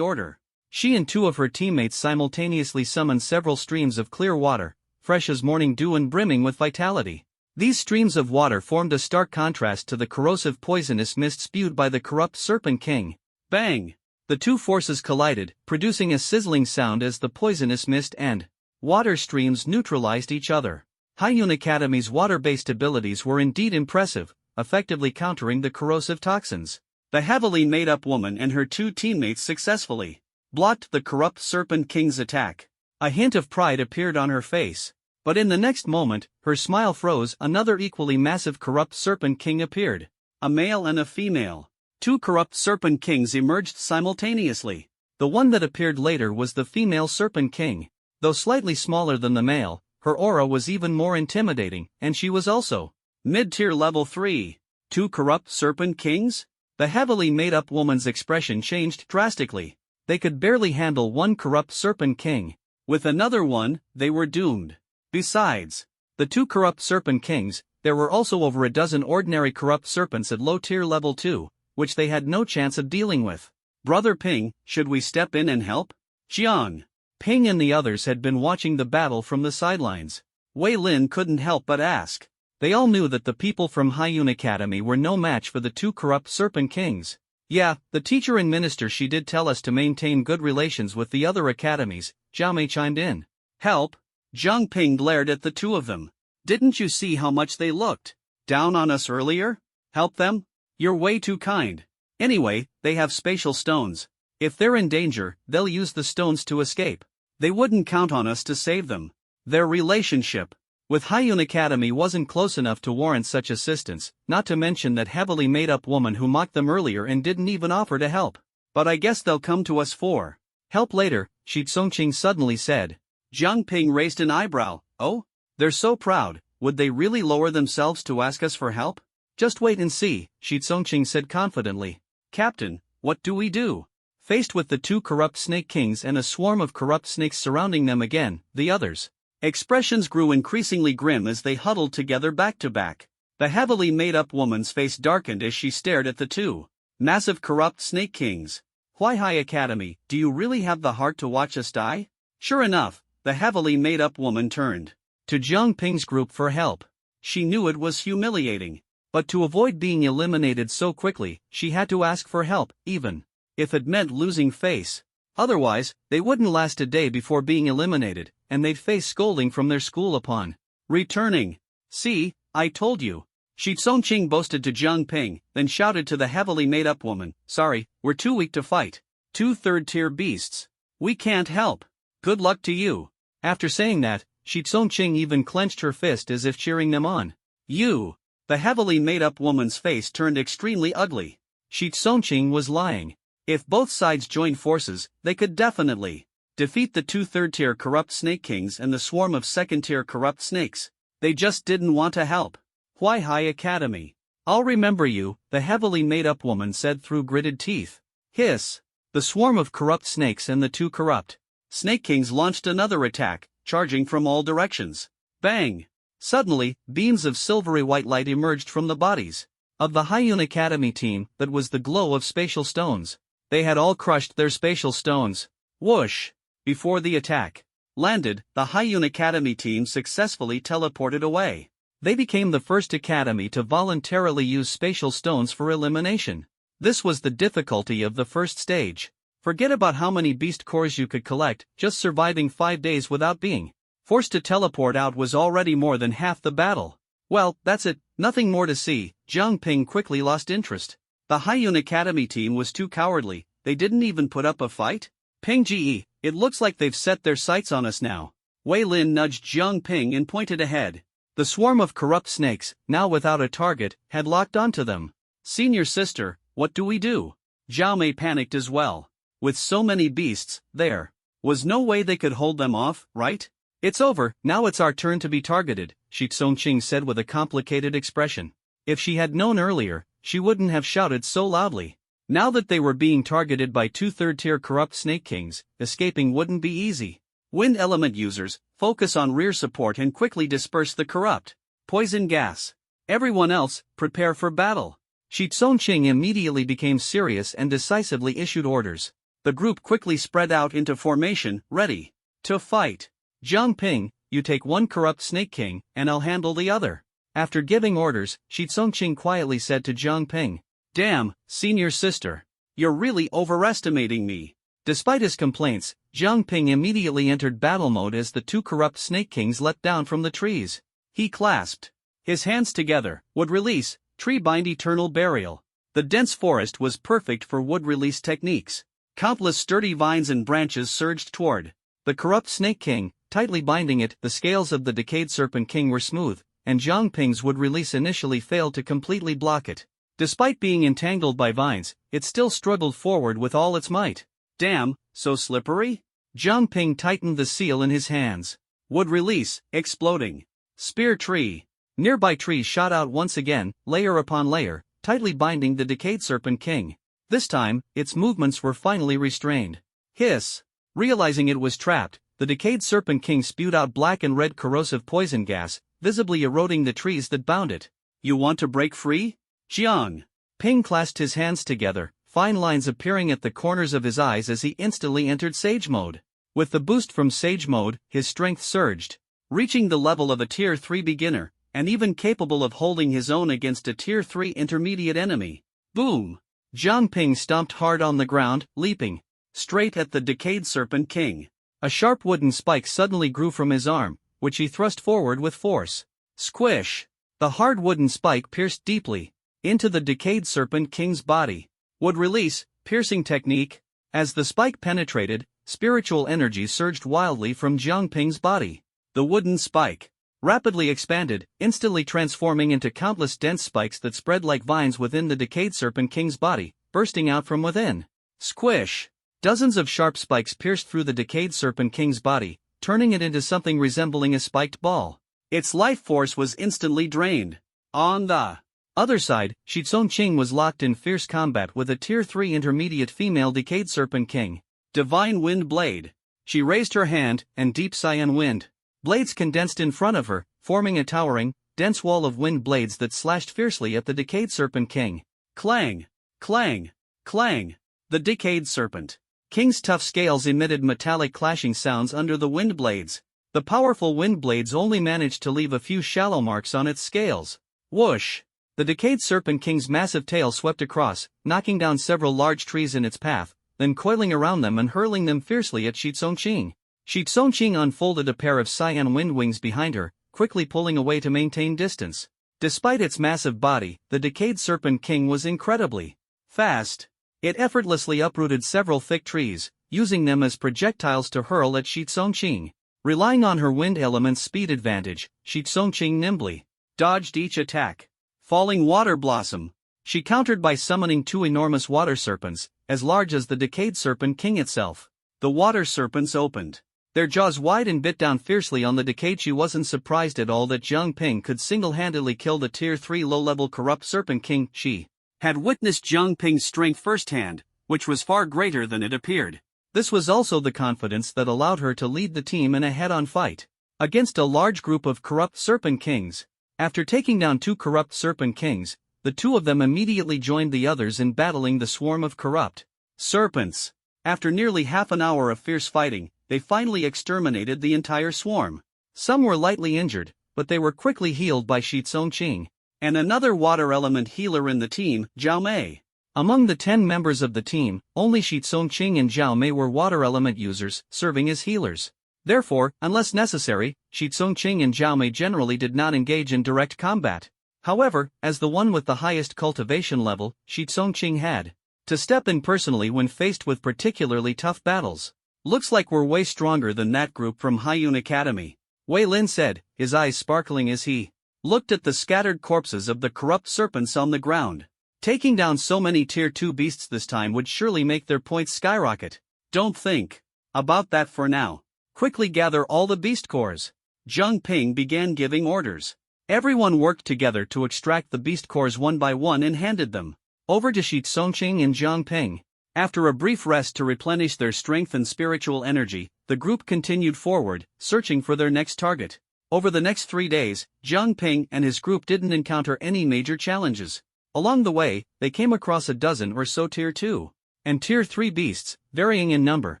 order. She and two of her teammates simultaneously summoned several streams of clear water, fresh as morning dew and brimming with vitality. These streams of water formed a stark contrast to the corrosive poisonous mist spewed by the Corrupt Serpent King. Bang! The two forces collided, producing a sizzling sound as the poisonous mist and water streams neutralized each other. Haiyun Academy's water-based abilities were indeed impressive, effectively countering the corrosive toxins. The heavily made-up woman and her two teammates successfully blocked the Corrupt Serpent King's attack. A hint of pride appeared on her face. But in the next moment, her smile froze. Another equally massive Corrupt Serpent King appeared. A male and a female. Two Corrupt Serpent Kings emerged simultaneously. The one that appeared later was the female Serpent King. Though slightly smaller than the male, her aura was even more intimidating, and she was also mid-tier level 3. Two Corrupt Serpent Kings? The heavily made-up woman's expression changed drastically. They could barely handle one Corrupt Serpent King. With another one, they were doomed. Besides the two Corrupt Serpent Kings, there were also over a dozen ordinary corrupt serpents at low-tier level 2, which they had no chance of dealing with. Brother Ping, should we step in and help? Jiang Ping and the others had been watching the battle from the sidelines. Wei Lin couldn't help but ask. They all knew that the people from Haiyun Academy were no match for the two Corrupt Serpent Kings. Yeah, the teacher and minister, she did tell us to maintain good relations with the other academies, Jiao Mei chimed in. Help? Jiang Ping glared at the two of them. Didn't you see how much they looked down on us earlier? Help them? You're way too kind. Anyway, they have spatial stones. If they're in danger, they'll use the stones to escape. They wouldn't count on us to save them. Their relationship with Haiyun Academy wasn't close enough to warrant such assistance, not to mention that heavily made-up woman who mocked them earlier and didn't even offer to help. But I guess they'll come to us for help later, Shi Tsongqing suddenly said. Jiang Ping raised an eyebrow. Oh? They're so proud, would they really lower themselves to ask us for help? Just wait and see, Shi Tsongqing said confidently. Captain, what do we do? Faced with the two corrupt snake kings and a swarm of corrupt snakes surrounding them again, the others' expressions grew increasingly grim as they huddled together back to back. The heavily made-up woman's face darkened as she stared at the two massive corrupt snake kings. Huaihai Academy, do you really have the heart to watch us die? Sure enough, the heavily made-up woman turned to Jiang Ping's group for help. She knew it was humiliating, but to avoid being eliminated so quickly, she had to ask for help, even if it meant losing face. Otherwise, they wouldn't last a day before being eliminated, and they'd face scolding from their school upon returning. See, I told you. Shi Tsongqing boasted to Jiang Ping, then shouted to the heavily made-up woman, sorry, we're too weak to fight. 2 third-tier beasts. We can't help. Good luck to you. After saying that, Shi Tsongqing even clenched her fist as if cheering them on. You. The heavily made-up woman's face turned extremely ugly. Shi Tsongqing was lying. If both sides joined forces, they could definitely defeat the 2 third-tier corrupt snake kings and the swarm of second-tier corrupt snakes. They just didn't want to help. Huaihai Academy. I'll remember you, the heavily made-up woman said through gritted teeth. Hiss. The swarm of corrupt snakes and the 2 corrupt snake kings launched another attack, charging from all directions. Bang! Suddenly, beams of silvery white light emerged from the bodies of the Haiyun Academy team that was the glow of spatial stones. They had all crushed their spatial stones. Whoosh! Before the attack landed, the Haiyun Academy team successfully teleported away. They became the first academy to voluntarily use spatial stones for elimination. This was the difficulty of the first stage. Forget about how many beast cores you could collect, just surviving 5 days without being forced to teleport out was already more than half the battle. Well, that's it, nothing more to see. Jiang Ping quickly lost interest. The Haiyun Academy team was too cowardly, they didn't even put up a fight? Ping Ji, it looks like they've set their sights on us now. Wei Lin nudged Jiang Ping and pointed ahead. The swarm of corrupt snakes, now without a target, had locked onto them. Senior sister, what do we do? Zhao Mei panicked as well. With so many beasts, there was no way they could hold them off, right? It's over, now it's our turn to be targeted, Shi Tsongqing said with a complicated expression. If she had known earlier, she wouldn't have shouted so loudly. Now that they were being targeted by 2 third-tier corrupt snake kings, escaping wouldn't be easy. Wind element users, focus on rear support and quickly disperse the corrupt poison gas. Everyone else, prepare for battle. Shi Tsongqing immediately became serious and decisively issued orders. The group quickly spread out into formation, ready to fight. Jiang Ping, you take 1 corrupt snake king, and I'll handle the other. After giving orders, Shi Tsongqing quietly said to Jiang Ping, damn, senior sister. You're really overestimating me. Despite his complaints, Jiang Ping immediately entered battle mode as the 2 corrupt snake kings leapt down from the trees. He clasped his hands together, would release, tree bind eternal burial. The dense forest was perfect for wood release techniques. Countless sturdy vines and branches surged toward the corrupt snake king, tightly binding it. The scales of the decayed serpent king were smooth, and Jiang Ping's wood release initially failed to completely block it. Despite being entangled by vines, it still struggled forward with all its might. Damn, so slippery? Jiang Ping tightened the seal in his hands. Wood release, exploding. Spear tree. Nearby trees shot out once again, layer upon layer, tightly binding the decayed serpent king. This time, its movements were finally restrained. Hiss. Realizing it was trapped, the decayed serpent king spewed out black and red corrosive poison gas, visibly eroding the trees that bound it. You want to break free? Jiang Ping clasped his hands together, fine lines appearing at the corners of his eyes as he instantly entered Sage Mode. With the boost from Sage Mode, his strength surged, reaching the level of a Tier 3 beginner, and even capable of holding his own against a Tier 3 intermediate enemy. Boom! Jiang Ping stomped hard on the ground, leaping straight at the decayed serpent king. A sharp wooden spike suddenly grew from his arm, which he thrust forward with force. Squish! The hard wooden spike pierced deeply into the decayed serpent king's body. Would release, piercing technique. As the spike penetrated, spiritual energy surged wildly from Jiang Ping's body. The wooden spike rapidly expanded, instantly transforming into countless dense spikes that spread like vines within the decayed serpent king's body, bursting out from within. Squish! Dozens of sharp spikes pierced through the decayed serpent king's body, turning it into something resembling a spiked ball. Its life force was instantly drained. On the other side, Shi Tsongqing was locked in fierce combat with a Tier 3 intermediate female decayed serpent king. Divine Wind Blade. She raised her hand, and deep cyan wind blades condensed in front of her, forming a towering, dense wall of wind blades that slashed fiercely at the decayed serpent king. Clang! Clang! Clang! The decayed serpent king's tough scales emitted metallic clashing sounds under the wind blades. The powerful wind blades only managed to leave a few shallow marks on its scales. Whoosh! The Decayed Serpent King's massive tail swept across, knocking down several large trees in its path, then coiling around them and hurling them fiercely at Shi Tsongqing. Shi Tsongqing unfolded a pair of cyan wind wings behind her, quickly pulling away to maintain distance. Despite its massive body, the Decayed Serpent King was incredibly fast. It effortlessly uprooted several thick trees, using them as projectiles to hurl at Shi Tsongqing. Relying on her wind element's speed advantage, Shi Tsongqing nimbly dodged each attack. Falling Water Blossom. She countered by summoning two enormous water serpents, as large as the Decayed Serpent King itself. The water serpents opened their jaws wide and bit down fiercely on the Decayed. She wasn't surprised at all that Jiang Ping could single-handedly kill the Tier 3 low-level Corrupt Serpent King. She had witnessed Jiang Ping's strength firsthand, which was far greater than it appeared. This was also the confidence that allowed her to lead the team in a head-on fight against a large group of Corrupt Serpent Kings. After taking down two Corrupt Serpent Kings, the two of them immediately joined the others in battling the swarm of Corrupt Serpents. After nearly half an hour of fierce fighting, they finally exterminated the entire swarm. Some were lightly injured, but they were quickly healed by Shi Tsongqing and another water element healer in the team, Zhao Mei. Among the 10 members of the team, only Shi Tsongqing and Zhao Mei were water element users, serving as healers. Therefore, unless necessary, Shi Tsongqing and Zhao Mei generally did not engage in direct combat. However, as the one with the highest cultivation level, Shi Tsongqing had to step in personally when faced with particularly tough battles. Looks like we're way stronger than that group from Haiyun Academy, Wei Lin said, his eyes sparkling as he looked at the scattered corpses of the Corrupt Serpents on the ground. Taking down so many Tier 2 beasts this time would surely make their points skyrocket. Don't think about that for now. Quickly gather all the beast cores. Jiang Ping began giving orders. Everyone worked together to extract the beast cores one by one and handed them over to Shi Tsongqing and Jiang Ping. After a brief rest to replenish their strength and spiritual energy, the group continued forward, searching for their next target. Over the next 3 days, Jiang Ping and his group didn't encounter any major challenges. Along the way, they came across a dozen or so Tier 2 and Tier 3 beasts, varying in number,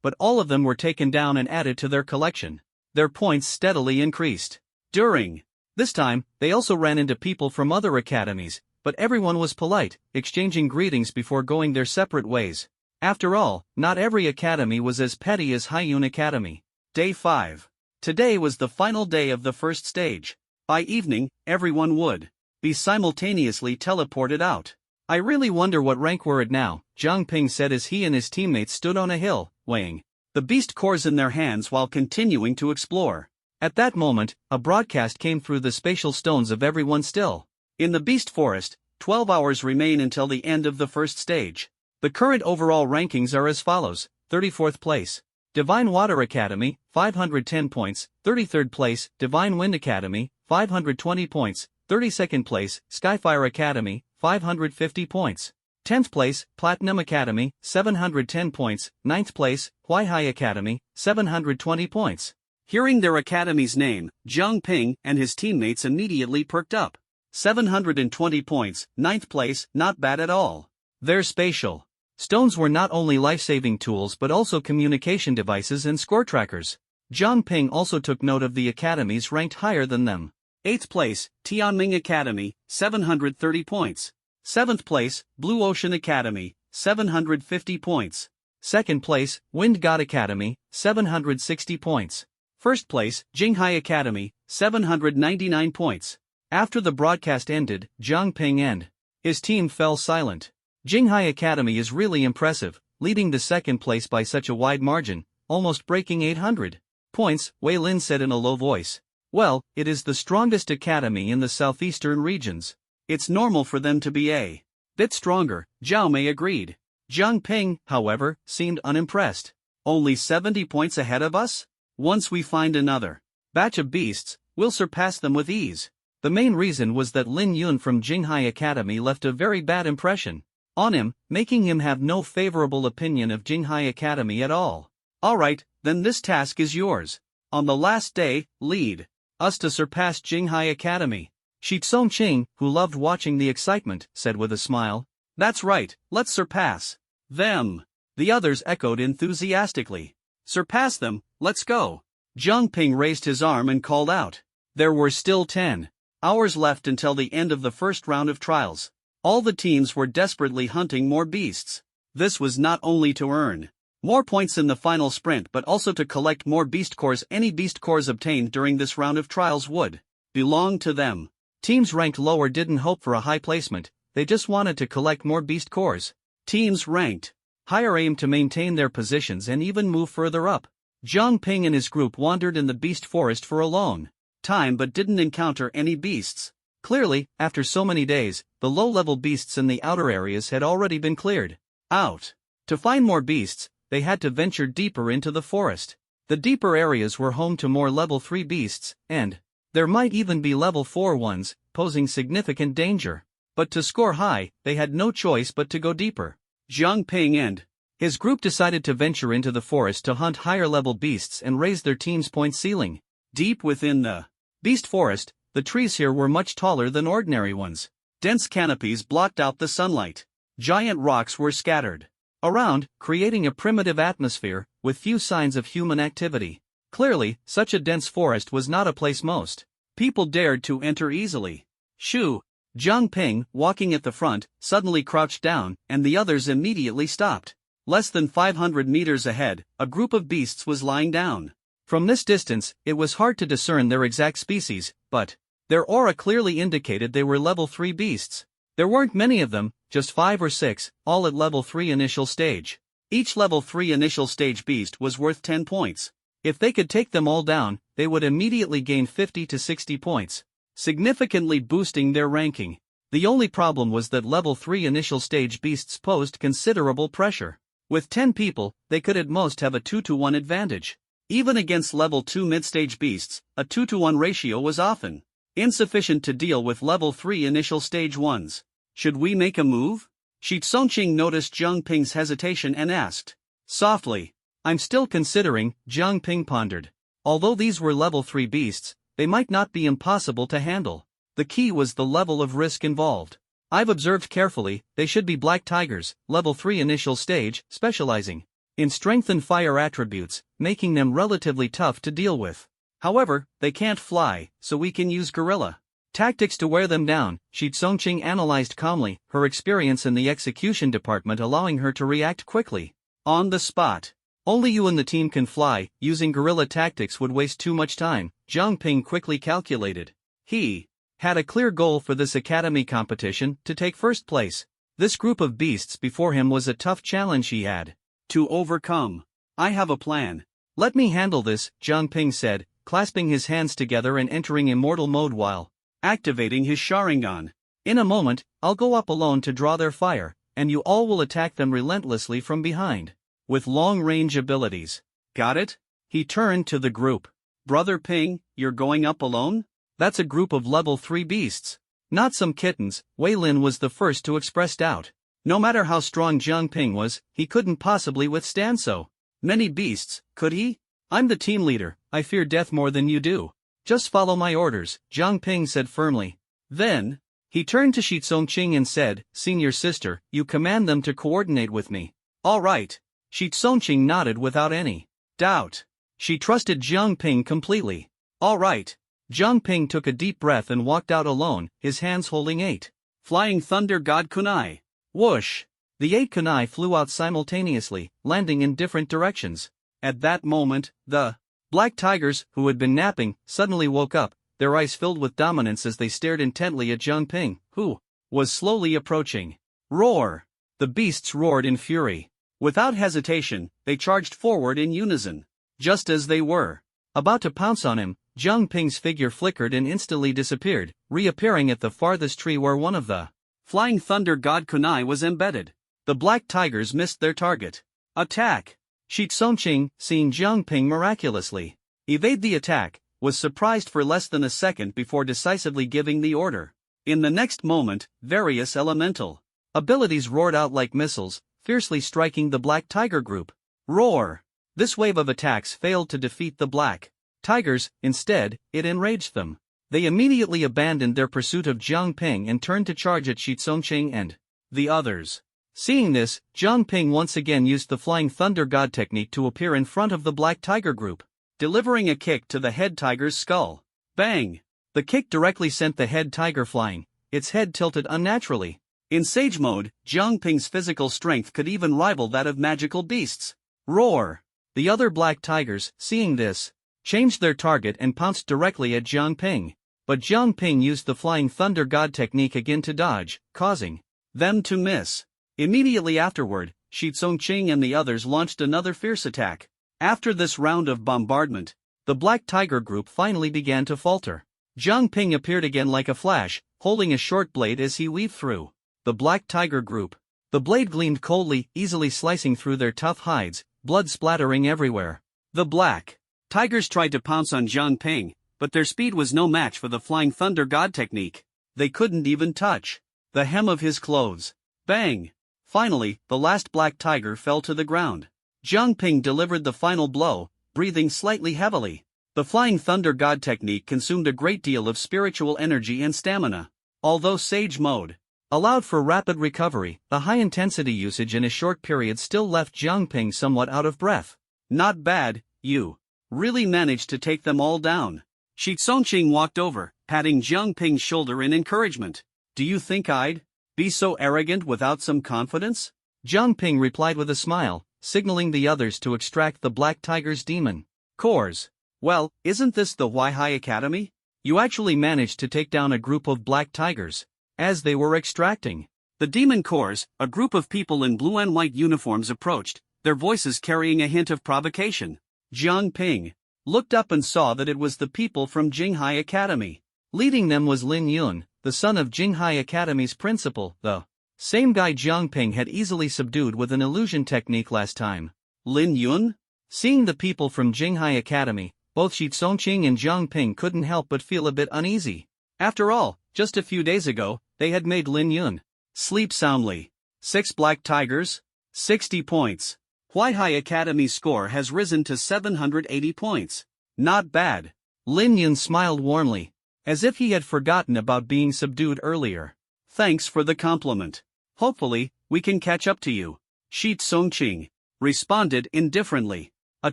but all of them were taken down and added to their collection. Their points steadily increased. During this time, they also ran into people from other academies, but everyone was polite, exchanging greetings before going their separate ways. After all, not every academy was as petty as Haiyun Academy. Day 5. Today was the final day of the first stage. By evening, everyone would be simultaneously teleported out. I really wonder what rank we're at now, Jiang Ping said as he and his teammates stood on a hill, weighing the beast cores in their hands while continuing to explore. At that moment, a broadcast came through the spatial stones of everyone still. In the Beast Forest, 12 hours remain until the end of the first stage. The current overall rankings are as follows: 34th place, Divine Water Academy, 510 points, 33rd place, Divine Wind Academy, 520 points, 32nd place, Skyfire Academy, 550 points, 10th place, Platinum Academy, 710 points, 9th place, Huaihai Academy, 720 points. Hearing their academy's name, Jiang Ping and his teammates immediately perked up. 720 points, 9th place, not bad at all. Their spatial stones were not only life-saving tools but also communication devices and score trackers. Jiang Ping also took note of the academies ranked higher than them. 8th place, Tianming Academy, 730 points. 7th place, Blue Ocean Academy, 750 points. 2nd place, Wind God Academy, 760 points. 1st place, Jinghai Academy, 799 points. After the broadcast ended, Jiang Ping and his team fell silent. Jinghai Academy is really impressive, leading the 2nd place by such a wide margin, almost breaking 800 points, Wei Lin said in a low voice. Well, it is the strongest academy in the southeastern regions. It's normal for them to be a bit stronger, Zhao Mei agreed. Jiang Ping, however, seemed unimpressed. Only 70 points ahead of us? Once we find another batch of beasts, we'll surpass them with ease. The main reason was that Lin Yun from Jinghai Academy left a very bad impression on him, making him have no favorable opinion of Jinghai Academy at all. Alright, then this task is yours. On the last day, lead us to surpass Jinghai Academy. Shi Tsongqing, who loved watching the excitement, said with a smile. That's right, let's surpass them. The others echoed enthusiastically. Surpass them, let's go. Jiang Ping raised his arm and called out. There were still 10 Hours left until the end of the first round of trials. All the teams were desperately hunting more beasts. This was not only to earn more points in the final sprint but also to collect more beast cores. Any beast cores obtained during this round of trials would belong to them. Teams ranked lower didn't hope for a high placement, they just wanted to collect more beast cores. Teams ranked higher aimed to maintain their positions and even move further up. Zhang Ping and his group wandered in the beast forest for a long time but didn't encounter any beasts. Clearly, after so many days, the low-level beasts in the outer areas had already been cleared out. To find more beasts, they had to venture deeper into the forest. The deeper areas were home to more level 3 beasts, and there might even be level 4 ones, posing significant danger. But to score high, they had no choice but to go deeper. Zhang Ping and his group decided to venture into the forest to hunt higher-level beasts and raise their team's point ceiling. Deep within the beast forest, the trees here were much taller than ordinary ones. Dense canopies blocked out the sunlight. Giant rocks were scattered around, creating a primitive atmosphere, with few signs of human activity. Clearly, such a dense forest was not a place most people dared to enter easily. Shoo! Zhang Ping, walking at the front, suddenly crouched down, and the others immediately stopped. Less than 500 meters ahead, a group of beasts was lying down. From this distance, it was hard to discern their exact species, but their aura clearly indicated they were level 3 beasts. There weren't many of them, just 5 or 6, all at level 3 initial stage. Each level 3 initial stage beast was worth 10 points. If they could take them all down, they would immediately gain 50 to 60 points, significantly boosting their ranking. The only problem was that level 3 initial stage beasts posed considerable pressure. With 10 people, they could at most have a 2-to-1 advantage. Even against level 2 mid-stage beasts, a 2-to-1 ratio was often insufficient to deal with level 3 initial stage ones. Should we make a move? Shi Tsongqing noticed Zhang Ping's hesitation and asked softly. I'm still considering, Zhang Ping pondered. Although these were level 3 beasts, they might not be impossible to handle. The key was the level of risk involved. I've observed carefully, they should be black tigers, level 3 initial stage, specializing in strength and fire attributes, making them relatively tough to deal with. However, they can't fly, so we can use guerrilla tactics to wear them down, Shi Tsongqing analyzed calmly, her experience in the execution department allowing her to react quickly. On the spot. Only you and the team can fly, using guerrilla tactics would waste too much time, Zhang Ping quickly calculated. He had a clear goal for this academy competition, to take first place. This group of beasts before him was a tough challenge he had to overcome. I have a plan. Let me handle this, Zhang Ping said, clasping his hands together and entering immortal mode while activating his Sharingan. In a moment, I'll go up alone to draw their fire, and you all will attack them relentlessly from behind. With long-range abilities. Got it? He turned to the group. Brother Ping, you're going up alone? That's a group of level 3 beasts. Not some kittens, Wei Lin was the first to express doubt. No matter how strong Zhang Ping was, he couldn't possibly withstand so many beasts, could he? I'm the team leader, I fear death more than you do. Just follow my orders, Zhang Ping said firmly. Then, he turned to Shi Tsongqing and said, Senior sister, you command them to coordinate with me. All right. Shi Tsongqing nodded without any doubt. She trusted Zhang Ping completely. All right. Zhang Ping took a deep breath and walked out alone, his hands holding 8 Flying Thunder God Kunai. Whoosh! The 8 kunai flew out simultaneously, landing in different directions. At that moment, the black tigers, who had been napping, suddenly woke up, their eyes filled with dominance as they stared intently at Zhang Ping, who was slowly approaching. Roar! The beasts roared in fury. Without hesitation, they charged forward in unison. Just as they were about to pounce on him, Zhang Ping's figure flickered and instantly disappeared, reappearing at the farthest tree where one of the Flying Thunder God Kunai was embedded. The black tigers missed their target. Attack! Shi Tsongqing, seeing Zhang Ping miraculously evade the attack, was surprised for less than a second before decisively giving the order. In the next moment, various elemental abilities roared out like missiles, fiercely striking the black tiger group. Roar! This wave of attacks failed to defeat the black tigers, instead, it enraged them. They immediately abandoned their pursuit of Zhang Ping and turned to charge at Shi Tsongqing and the others. Seeing this, Zhang Ping once again used the Flying Thunder God technique to appear in front of the black tiger group, delivering a kick to the head tiger's skull. Bang! The The kick directly sent the head tiger flying, its head tilted unnaturally. In Sage Mode, Jiang Ping's physical strength could even rival that of magical beasts. Roar! The other black tigers, seeing this, changed their target and pounced directly at Jiang Ping. But Jiang Ping used the Flying Thunder God technique again to dodge, causing them to miss. Immediately afterward, Shi Tsongqing and the others launched another fierce attack. After this round of bombardment, the Black Tiger group finally began to falter. Jiang Ping appeared again like a flash, holding a short blade as he weaved through the Black Tiger group. The blade gleamed coldly, easily slicing through their tough hides, blood splattering everywhere. The Black Tigers tried to pounce on Jiang Ping, but their speed was no match for the Flying Thunder God technique. They couldn't even touch the hem of his clothes. Bang! Finally, the last black tiger fell to the ground. Jiang Ping delivered the final blow, breathing slightly heavily. The Flying Thunder God technique consumed a great deal of spiritual energy and stamina. Although Sage Mode allowed for rapid recovery, the high-intensity usage in a short period still left Jiang Ping somewhat out of breath. Not bad, you really managed to take them all down. Shi Tsongqing walked over, patting Jiang Ping's shoulder in encouragement. Do you think I'd be so arrogant without some confidence? Jiang Ping replied with a smile, signaling the others to extract the Black Tiger's demon cores. Well, isn't this the Huaihai Academy? You actually managed to take down a group of Black Tigers. As they were extracting the demon cores, a group of people in blue and white uniforms approached, their voices carrying a hint of provocation. Jiang Ping looked up and saw that it was the people from Jinghai Academy. Leading them was Lin Yun, the son of Jinghai Academy's principal, the same guy Jiang Ping had easily subdued with an illusion technique last time. Lin Yun? Seeing the people from Jinghai Academy, both Shi Tsongqing and Jiang Ping couldn't help but feel a bit uneasy. After all, just a few days ago, they had made Lin Yun sleep soundly. 6 Black Tigers, 60 points. Huaihai Academy's score has risen to 780 points. Not bad. Lin Yun smiled warmly, as if he had forgotten about being subdued earlier. Thanks for the compliment. Hopefully, we can catch up to you. Shi Tsongqing responded indifferently. A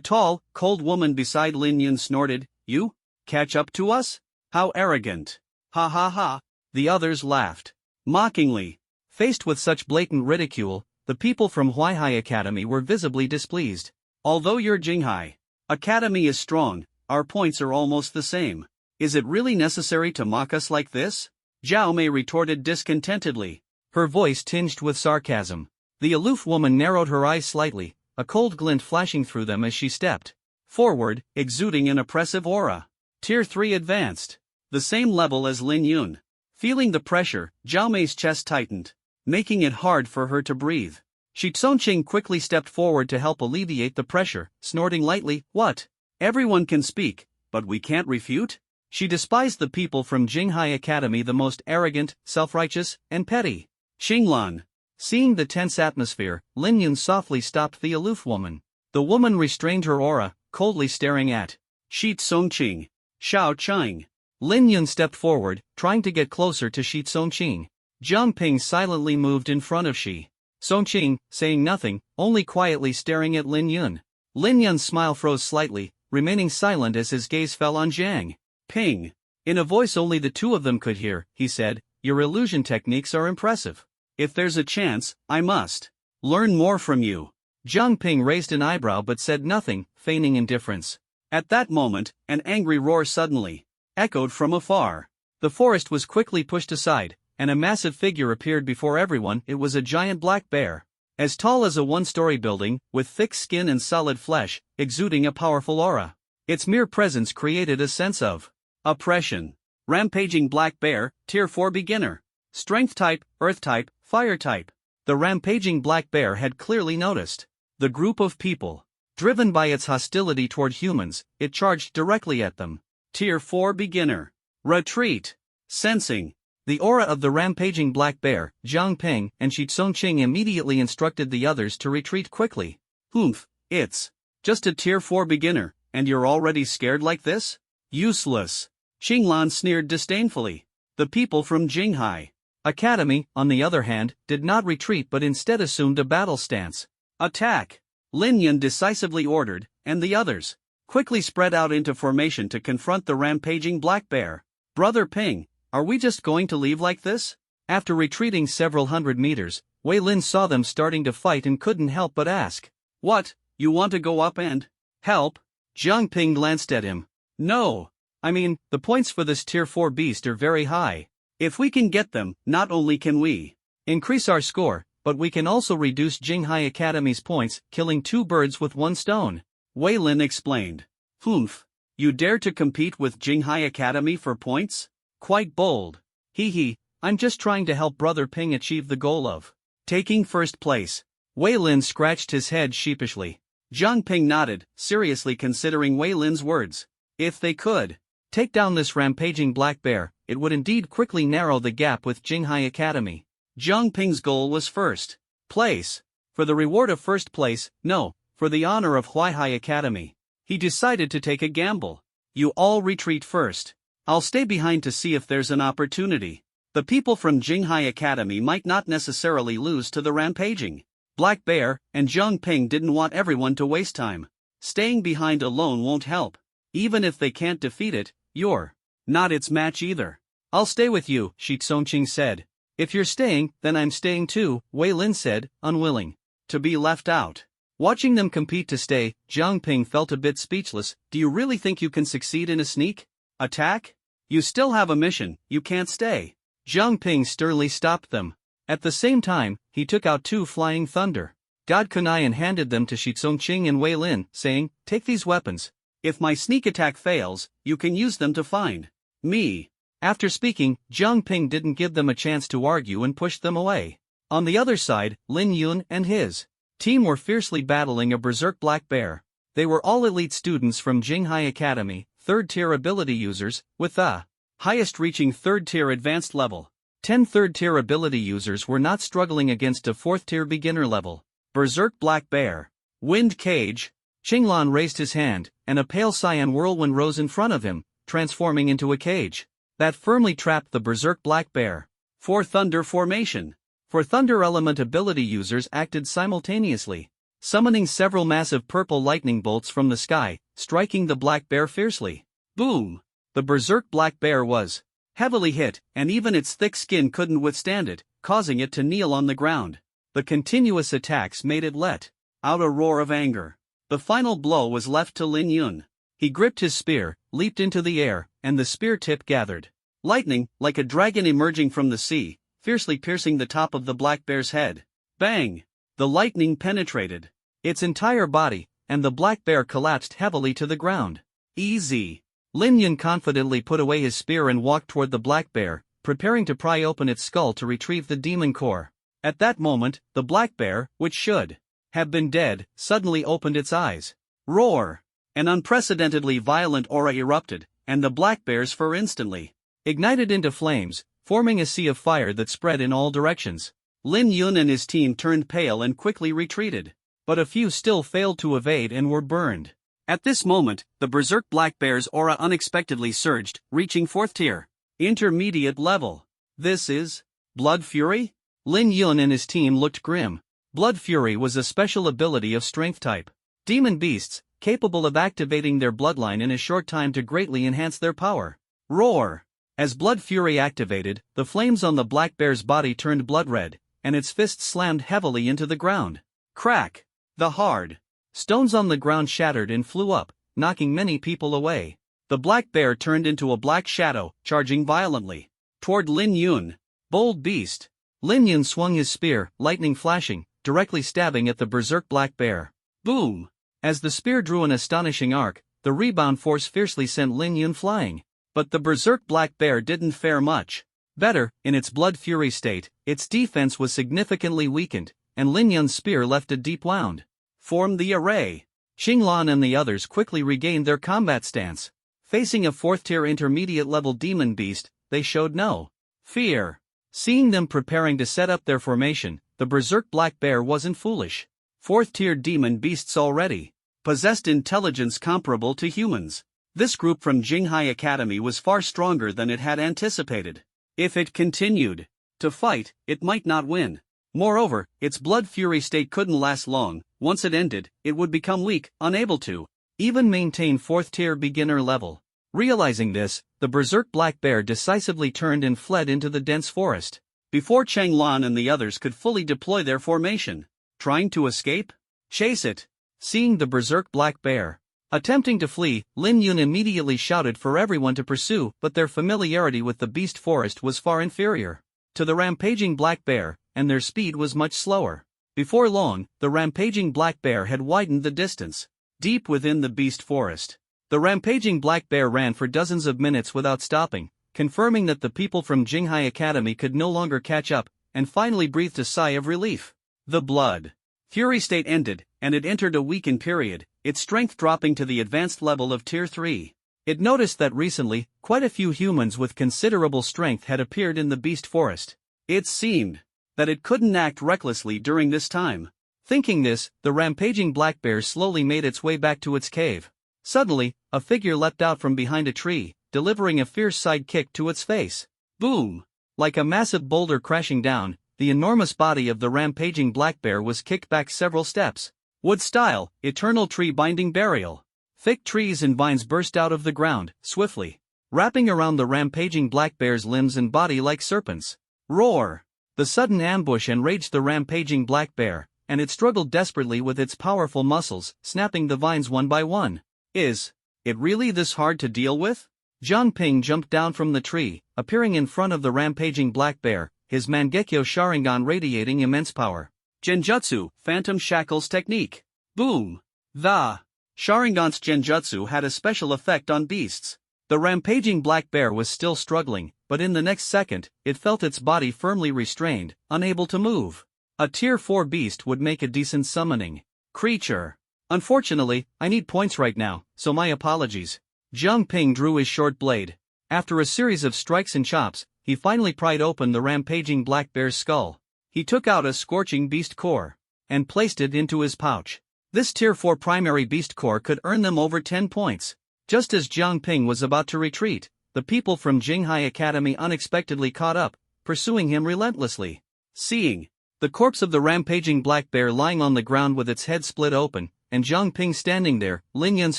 tall, cold woman beside Lin Yun snorted, You? Catch up to us? How arrogant. Ha ha ha. The others laughed mockingly. Faced with such blatant ridicule, the people from Huaihai Academy were visibly displeased. Although your Jinghai Academy is strong, our points are almost the same. Is it really necessary to mock us like this? Zhao Mei retorted discontentedly, her voice tinged with sarcasm. The aloof woman narrowed her eyes slightly, a cold glint flashing through them as she stepped forward, exuding an oppressive aura. Tier 3 advanced. The same level as Lin Yun. Feeling the pressure, Zhao Mei's chest tightened, making it hard for her to breathe. Shi Tsongqing quickly stepped forward to help alleviate the pressure, snorting lightly, What? Everyone can speak, but we can't refute? She despised the people from Jinghai Academy, the most arrogant, self-righteous, and petty. Xinglan. Seeing the tense atmosphere, Lin Yun softly stopped the aloof woman. The woman restrained her aura, coldly staring at Shi Tsongqing. Shao Chang. Lin Yun stepped forward, trying to get closer to Shi Tsongqing. Jiang Ping silently moved in front of Shi Tsongqing, saying nothing, only quietly staring at Lin Yun. Lin Yun's smile froze slightly, remaining silent as his gaze fell on Jiang Ping. In a voice only the two of them could hear, he said, Your illusion techniques are impressive. If there's a chance, I must learn more from you. Jiang Ping raised an eyebrow but said nothing, feigning indifference. At that moment, an angry roar suddenly echoed from afar. The forest was quickly pushed aside, and a massive figure appeared before everyone. It was a giant black bear, as tall as a one-story building, with thick skin and solid flesh, exuding a powerful aura. Its mere presence created a sense of oppression. Rampaging Black Bear, Tier 4 Beginner. Strength type, Earth type, Fire type. The rampaging Black Bear had clearly noticed the group of people. Driven by its hostility toward humans, it charged directly at them. Tier 4 Beginner. Retreat. Sensing the aura of the rampaging Black Bear, Jiang Ping and Shi Tsongqing immediately instructed the others to retreat quickly. Humph, it's just a Tier 4 beginner, and you're already scared like this? Useless. Xinglan sneered disdainfully. The people from Jinghai Academy, on the other hand, did not retreat but instead assumed a battle stance. Attack! Lin Yun decisively ordered, and the others quickly spread out into formation to confront the rampaging Black Bear. Brother Ping, are we just going to leave like this? After retreating several hundred meters, Wei Lin saw them starting to fight and couldn't help but ask. What, you want to go up and help? Jiang Ping glanced at him. No. I mean, the points for this tier 4 beast are very high. If we can get them, not only can we increase our score, but we can also reduce Jinghai Academy's points, killing 2 birds with 1 stone. Wei Lin explained. Humph. You dare to compete with Jinghai Academy for points? Quite bold. Hee, I'm just trying to help Brother Ping achieve the goal of taking first place. Wei Lin scratched his head sheepishly. Jiang Ping nodded, seriously considering Wei Lin's words. If they could take down this rampaging black bear, it would indeed quickly narrow the gap with Jinghai Academy. Jiang Ping's goal was first place. For the reward of first place, no, for the honor of Huaihai Academy. He decided to take a gamble. You all retreat first. I'll stay behind to see if there's an opportunity. The people from Jinghai Academy might not necessarily lose to the rampaging Black Bear, and Jiang Ping didn't want everyone to waste time. Staying behind alone won't help. Even if they can't defeat it, you're not its match either. I'll stay with you, Shi Tsongqing said. If you're staying, then I'm staying too, Wei Lin said, unwilling to be left out. Watching them compete to stay, Jiang Ping felt a bit speechless. Do you really think you can succeed in a sneak attack? You still have a mission, you can't stay. Jiang Ping sternly stopped them. At the same time, he took out 2 flying thunder God kunai and handed them to Shi Tsongqing and Wei Lin, saying, take these weapons. If my sneak attack fails, you can use them to find me. After speaking, Jiang Ping didn't give them a chance to argue and pushed them away. On the other side, Lin Yun and his team were fiercely battling a berserk black bear. They were all elite students from Jinghai Academy, 3rd-tier ability users, with the highest reaching 3rd-tier advanced level. 10 3rd-tier ability users were not struggling against a 4th-tier beginner level berserk black bear. Wind cage. Qinglan raised his hand, and a pale cyan whirlwind rose in front of him, transforming into a cage that firmly trapped the berserk black bear. 4 thunder formation. 4 thunder element ability users acted simultaneously, summoning several massive purple lightning bolts from the sky, striking the black bear fiercely. Boom! The berserk black bear was heavily hit, and even its thick skin couldn't withstand it, causing it to kneel on the ground. The continuous attacks made it let out a roar of anger. The final blow was left to Lin Yun. He gripped his spear, leaped into the air, and the spear tip gathered lightning, like a dragon emerging from the sea, fiercely piercing the top of the black bear's head. Bang! The lightning penetrated its entire body, and the black bear collapsed heavily to the ground. Easy. Lin Yun confidently put away his spear and walked toward the black bear, preparing to pry open its skull to retrieve the demon core. At that moment, the black bear, which should have been dead, suddenly opened its eyes. Roar! An unprecedentedly violent aura erupted, and the black bear's fur instantly ignited into flames, forming a sea of fire that spread in all directions. Lin Yun and his team turned pale and quickly retreated, but a few still failed to evade and were burned. At this moment, the berserk black bear's aura unexpectedly surged, reaching 4th tier, intermediate level. This is Blood Fury? Lin Yun and his team looked grim. Blood Fury was a special ability of strength type demon beasts, capable of activating their bloodline in a short time to greatly enhance their power. Roar! As Blood Fury activated, the flames on the black bear's body turned blood red, and its fists slammed heavily into the ground. Crack! The hard stones on the ground shattered and flew up, knocking many people away. The black bear turned into a black shadow, charging violently toward Lin Yun. Bold beast! Lin Yun swung his spear, lightning flashing, directly stabbing at the berserk black bear. Boom! As the spear drew an astonishing arc, the rebound force fiercely sent Lin Yun flying. But the berserk black bear didn't fare much better. In its blood fury state, its defense was significantly weakened, and Lin Yun's spear left a deep wound. Formed the array. Qinglan and the others quickly regained their combat stance. Facing a 4th-tier intermediate-level demon beast, they showed no fear. Seeing them preparing to set up their formation, the berserk black bear wasn't foolish. 4th-tier demon beasts already possessed intelligence comparable to humans. This group from Jinghai Academy was far stronger than it had anticipated. If it continued to fight, it might not win. Moreover, its blood fury state couldn't last long. Once it ended, it would become weak, unable to even maintain 4th-tier beginner level. Realizing this, the berserk black bear decisively turned and fled into the dense forest. Before Cheng Lan and the others could fully deploy their formation. Trying to escape? Chase it! Seeing the berserk black bear attempting to flee, Lin Yun immediately shouted for everyone to pursue, but their familiarity with the beast forest was far inferior to the rampaging black bear, and their speed was much slower. Before long, the rampaging black bear had widened the distance. Deep within the beast forest, the rampaging black bear ran for dozens of minutes without stopping, confirming that the people from Jinghai Academy could no longer catch up, and finally breathed a sigh of relief. The blood fury state ended, and it entered a weakened period, its strength dropping to the advanced level of Tier 3. It noticed that recently, quite a few humans with considerable strength had appeared in the beast forest. It seemed that it couldn't act recklessly during this time. Thinking this, the rampaging black bear slowly made its way back to its cave. Suddenly, a figure leapt out from behind a tree, delivering a fierce side kick to its face. Boom! Like a massive boulder crashing down, the enormous body of the rampaging black bear was kicked back several steps. Wood-style, eternal tree-binding burial. Thick trees and vines burst out of the ground, swiftly, wrapping around the rampaging black bear's limbs and body like serpents. Roar! The sudden ambush enraged the rampaging black bear, and it struggled desperately with its powerful muscles, snapping the vines one by one. Is it really this hard to deal with? Jiang Ping jumped down from the tree, appearing in front of the rampaging black bear, his Mangekyo Sharingan radiating immense power. Genjutsu, Phantom Shackles Technique. Boom! The Sharingan's Genjutsu had a special effect on beasts. The rampaging black bear was still struggling, but in the next second, it felt its body firmly restrained, unable to move. A Tier 4 beast would make a decent summoning creature. Unfortunately, I need points right now, so my apologies. Jiang Ping drew his short blade. After a series of strikes and chops, he finally pried open the rampaging black bear's skull. He took out a scorching beast core and placed it into his pouch. This Tier 4 primary beast core could earn them over 10 points. Just as Jiang Ping was about to retreat, the people from Jinghai Academy unexpectedly caught up, pursuing him relentlessly. Seeing the corpse of the rampaging black bear lying on the ground with its head split open, and Jiang Ping standing there, Lin Yun's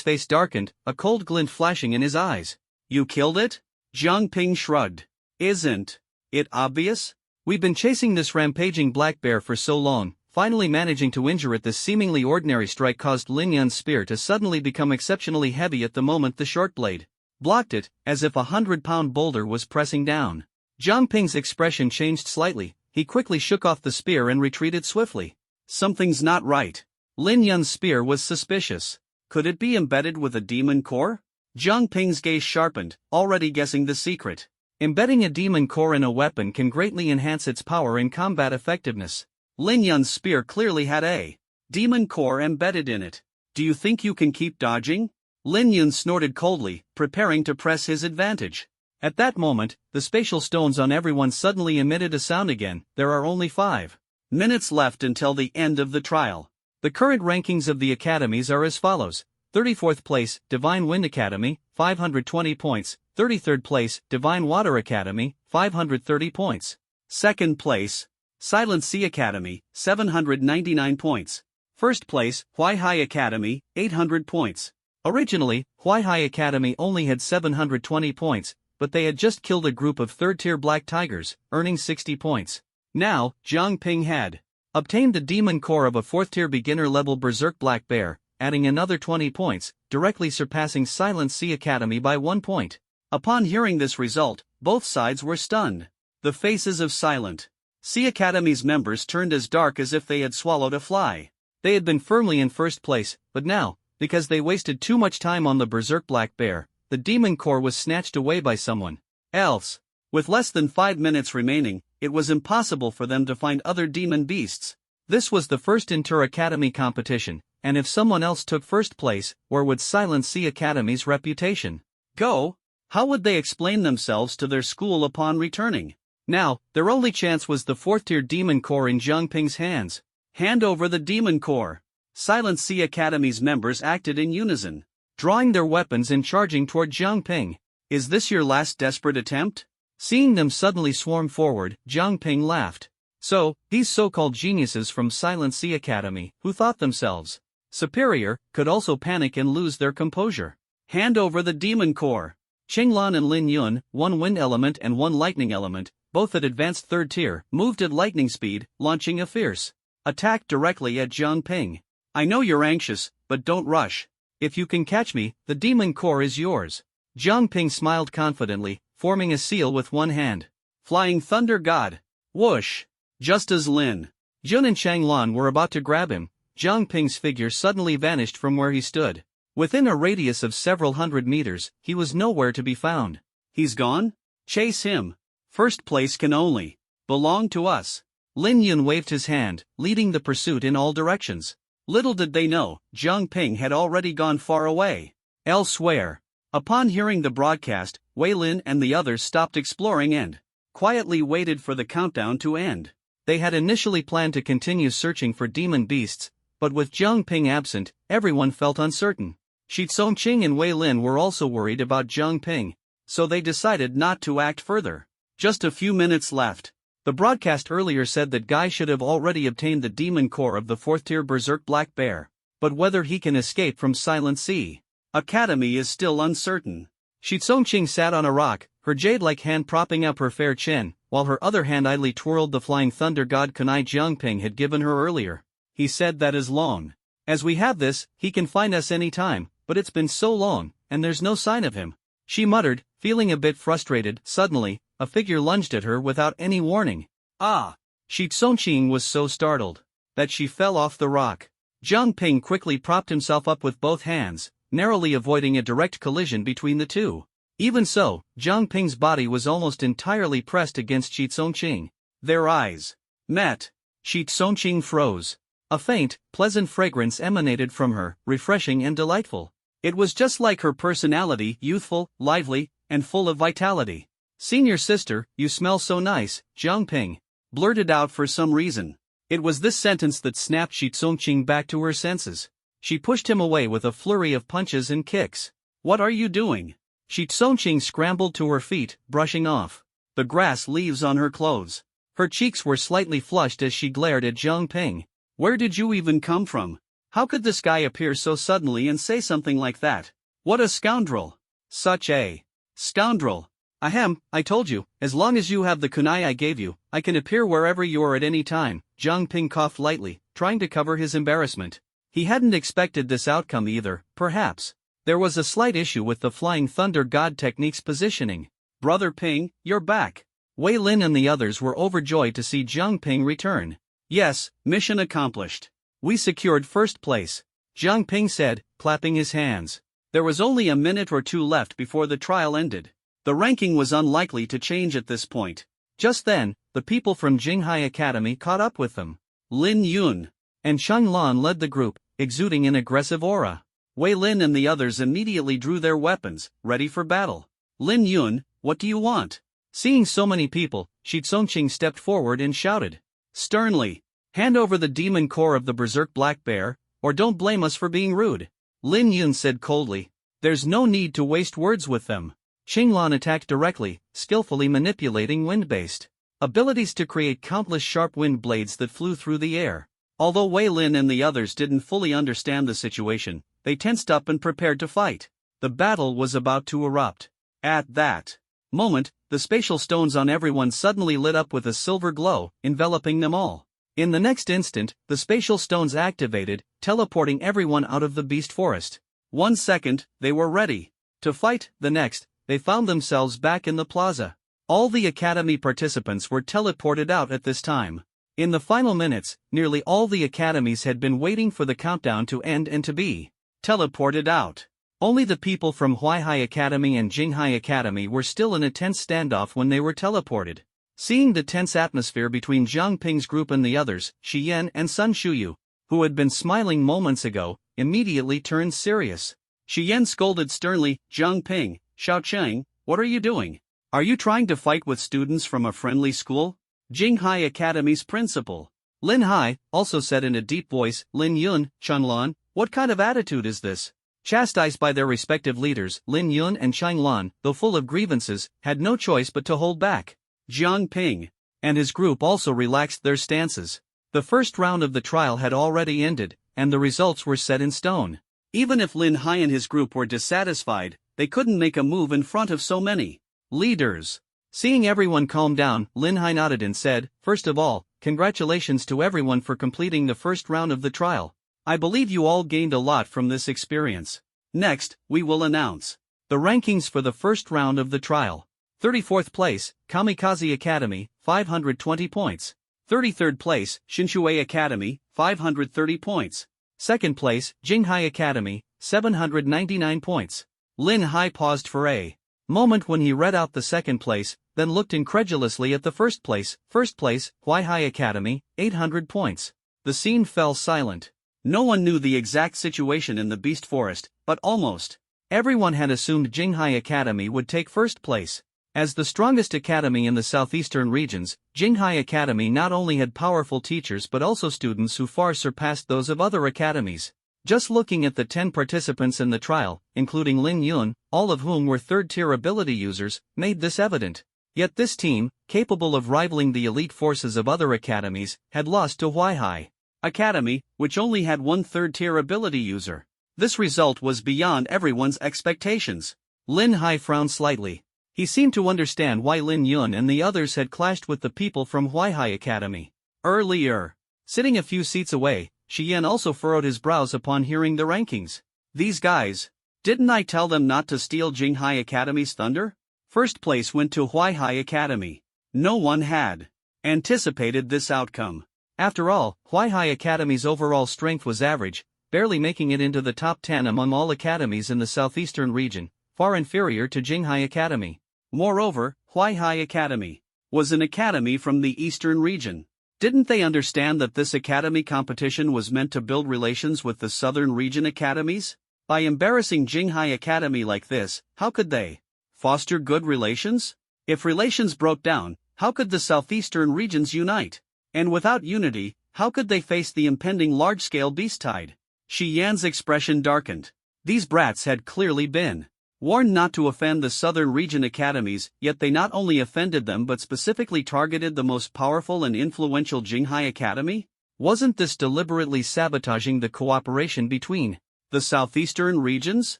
face darkened, a cold glint flashing in his eyes. You killed it? Jiang Ping shrugged. Isn't it obvious? We've been chasing this rampaging black bear for so long, finally managing to injure it. This seemingly ordinary strike caused Lin Yun's spear to suddenly become exceptionally heavy at the moment the short blade blocked it, as if a 100-pound boulder was pressing down. Jiang Ping's expression changed slightly, he quickly shook off the spear and retreated swiftly. Something's not right. Lin Yun's spear was suspicious. Could it be embedded with a demon core? Jiang Ping's gaze sharpened, already guessing the secret. Embedding a demon core in a weapon can greatly enhance its power and combat effectiveness. Lin Yun's spear clearly had a demon core embedded in it. Do you think you can keep dodging? Lin Yun snorted coldly, preparing to press his advantage. At that moment, the spatial stones on everyone suddenly emitted a sound again. There are only 5 minutes left until the end of the trial. The current rankings of the academies are as follows. 34th place, Divine Wind Academy, 520 points. 33rd place, Divine Water Academy, 530 points. 2nd place, Silent Sea Academy, 799 points. 1st place, Huaihai Academy, 800 points. Originally, Huaihai Academy only had 720 points, but they had just killed a group of 3rd-tier black tigers, earning 60 points. Now, Jiang Ping had obtained the demon core of a 4th-tier beginner-level berserk black bear, adding another 20 points, directly surpassing Silent Sea Academy by 1 point. Upon hearing this result, both sides were stunned. The faces of Silent Sea Academy's members turned as dark as if they had swallowed a fly. They had been firmly in first place, but now, because they wasted too much time on the berserk black bear, the demon core was snatched away by someone else. With less than 5 minutes remaining, it was impossible for them to find other demon beasts. This was the first inter-academy competition, and if someone else took first place, where would Silent Sea Academy's reputation go? How would they explain themselves to their school upon returning? Now, their only chance was the 4th-tier demon core in Jiang Ping's hands. Hand over the demon core. Silent Sea Academy's members acted in unison, drawing their weapons and charging toward Jiang Ping. Is this your last desperate attempt? Seeing them suddenly swarm forward, Jiang Ping laughed. So, these so-called geniuses from Silent Sea Academy, who thought themselves superior, could also panic and lose their composure. Hand over the demon core. Qinglan and Lin Yun, one wind element and one lightning element, both at advanced third tier, moved at lightning speed, launching a fierce attack directly at Jiang Ping. I know you're anxious, but don't rush. If you can catch me, the demon core is yours. Jiang Ping smiled confidently, forming a seal with one hand. Flying Thunder God. Whoosh! Just as Lin Yun and Changlan were about to grab him, Jiang Ping's figure suddenly vanished from where he stood. Within a radius of several hundred meters, he was nowhere to be found. He's gone? Chase him. First place can only belong to us. Lin Yun waved his hand, leading the pursuit in all directions. Little did they know, Jiang Ping had already gone far away. Elsewhere. Upon hearing the broadcast, Wei Lin and the others stopped exploring and quietly waited for the countdown to end. They had initially planned to continue searching for demon beasts, but with Jiang Ping absent, everyone felt uncertain. Shi Tsongqing and Wei Lin were also worried about Jiang Ping, so they decided not to act further. Just a few minutes left. The broadcast earlier said that Guy should have already obtained the demon core of the 4th tier Berserk Black Bear, but whether he can escape from Silent Sea Academy is still uncertain. Shi Tsongqing sat on a rock, her jade-like hand propping up her fair chin, while her other hand idly twirled the flying thunder god kunai Jiang Ping had given her earlier. He said that as long as we have this, he can find us any time, but it's been so long, and there's no sign of him. She muttered, feeling a bit frustrated. Suddenly, a figure lunged at her without any warning. Ah! Shi Tsongqing was so startled that she fell off the rock. Jiang Ping quickly propped himself up with both hands, narrowly avoiding a direct collision between the two. Even so, Jiang Ping's body was almost entirely pressed against Shi Tsongqing. Their eyes met. Shi Tsongqing froze. A faint, pleasant fragrance emanated from her, refreshing and delightful. It was just like her personality, youthful, lively, and full of vitality. Senior sister, you smell so nice, Jiang Ping blurted out for some reason. It was this sentence that snapped Shi Tsongqing back to her senses. She pushed him away with a flurry of punches and kicks. What are you doing? Shi Tsongqing scrambled to her feet, brushing off the grass leaves on her clothes. Her cheeks were slightly flushed as she glared at Jiang Ping. Where did you even come from? How could this guy appear so suddenly and say something like that? What a scoundrel! Such a scoundrel! Ahem, I told you, as long as you have the kunai I gave you, I can appear wherever you are at any time. Jiang Ping coughed lightly, trying to cover his embarrassment. He hadn't expected this outcome either, perhaps. There was a slight issue with the Flying Thunder God technique's positioning. Brother Ping, you're back. Wei Lin and the others were overjoyed to see Jiang Ping return. Yes, mission accomplished. We secured first place, Jiang Ping said, clapping his hands. There was only a minute or two left before the trial ended. The ranking was unlikely to change at this point. Just then, the people from Jinghai Academy caught up with them. Lin Yun and Changlan led the group, exuding an aggressive aura. Wei Lin and the others immediately drew their weapons, ready for battle. Lin Yun, what do you want? Seeing so many people, Shi Tsongqing stepped forward and shouted sternly, hand over the demon core of the Berserk Black Bear, or don't blame us for being rude. Lin Yun said coldly, there's no need to waste words with them. Changlan attacked directly, skillfully manipulating wind-based abilities to create countless sharp wind blades that flew through the air. Although Wei Lin and the others didn't fully understand the situation, they tensed up and prepared to fight. The battle was about to erupt. At that moment, the spatial stones on everyone suddenly lit up with a silver glow, enveloping them all. In the next instant, the spatial stones activated, teleporting everyone out of the beast forest. 1 second, they were ready to fight. The next, they found themselves back in the plaza. All the academy participants were teleported out at this time. In the final minutes, nearly all the academies had been waiting for the countdown to end and to be teleported out. Only the people from Huaihai Academy and Jinghai Academy were still in a tense standoff when they were teleported. Seeing the tense atmosphere between Jiang Ping's group and the others, Shi Yan and Sun Shuyu, who had been smiling moments ago, immediately turned serious. Shi Yan scolded sternly, Jiang Ping, Xiao Cheng, what are you doing? Are you trying to fight with students from a friendly school? Jinghai Academy's principal, Lin Hai, also said in a deep voice, Lin Yun, Changlan, what kind of attitude is this? Chastised by their respective leaders, Lin Yun and Changlan, though full of grievances, had no choice but to hold back. Jiang Ping and his group also relaxed their stances. The first round of the trial had already ended, and the results were set in stone. Even if Lin Hai and his group were dissatisfied, they couldn't make a move in front of so many leaders. Seeing everyone calm down, Lin Hai nodded and said, "First of all, congratulations to everyone for completing the first round of the trial. I believe you all gained a lot from this experience. Next, we will announce the rankings for the first round of the trial. 34th place, Kamikaze Academy, 520 points. 33rd place, Shinshui Academy, 530 points. 2nd place, Jinghai Academy, 799 points. Lin Hai paused for a moment when he read out the 2nd place, then looked incredulously at the 1st place. 1st place, Huaihai Academy, 800 points. The scene fell silent. No one knew the exact situation in the Beast Forest, but almost everyone had assumed Jinghai Academy would take 1st place. As the strongest academy in the southeastern regions, Jinghai Academy not only had powerful teachers but also students who far surpassed those of other academies. Just looking at the 10 participants in the trial, including Lin Yun, all of whom were third-tier ability users, made this evident. Yet this team, capable of rivaling the elite forces of other academies, had lost to Huaihai Academy, which only had one third-tier ability user. This result was beyond everyone's expectations. Lin Hai frowned slightly. He seemed to understand why Lin Yun and the others had clashed with the people from Huaihai Academy earlier. Sitting a few seats away, Shi Yan also furrowed his brows upon hearing the rankings. These guys. Didn't I tell them not to steal Jinghai Academy's thunder? 1st place went to Huaihai Academy. No one had anticipated this outcome. After all, Huaihai Academy's overall strength was average, barely making it into the top 10 among all academies in the southeastern region, far inferior to Jinghai Academy. Moreover, Huaihai Academy was an academy from the eastern region. Didn't they understand that this academy competition was meant to build relations with the southern region academies? By embarrassing Jinghai Academy like this, how could they foster good relations? If relations broke down, how could the southeastern regions unite? And without unity, how could they face the impending large-scale beast tide? Shi Yan's expression darkened. These brats had clearly been warned not to offend the southern region academies, yet they not only offended them but specifically targeted the most powerful and influential Jinghai Academy? Wasn't this deliberately sabotaging the cooperation between the southeastern regions?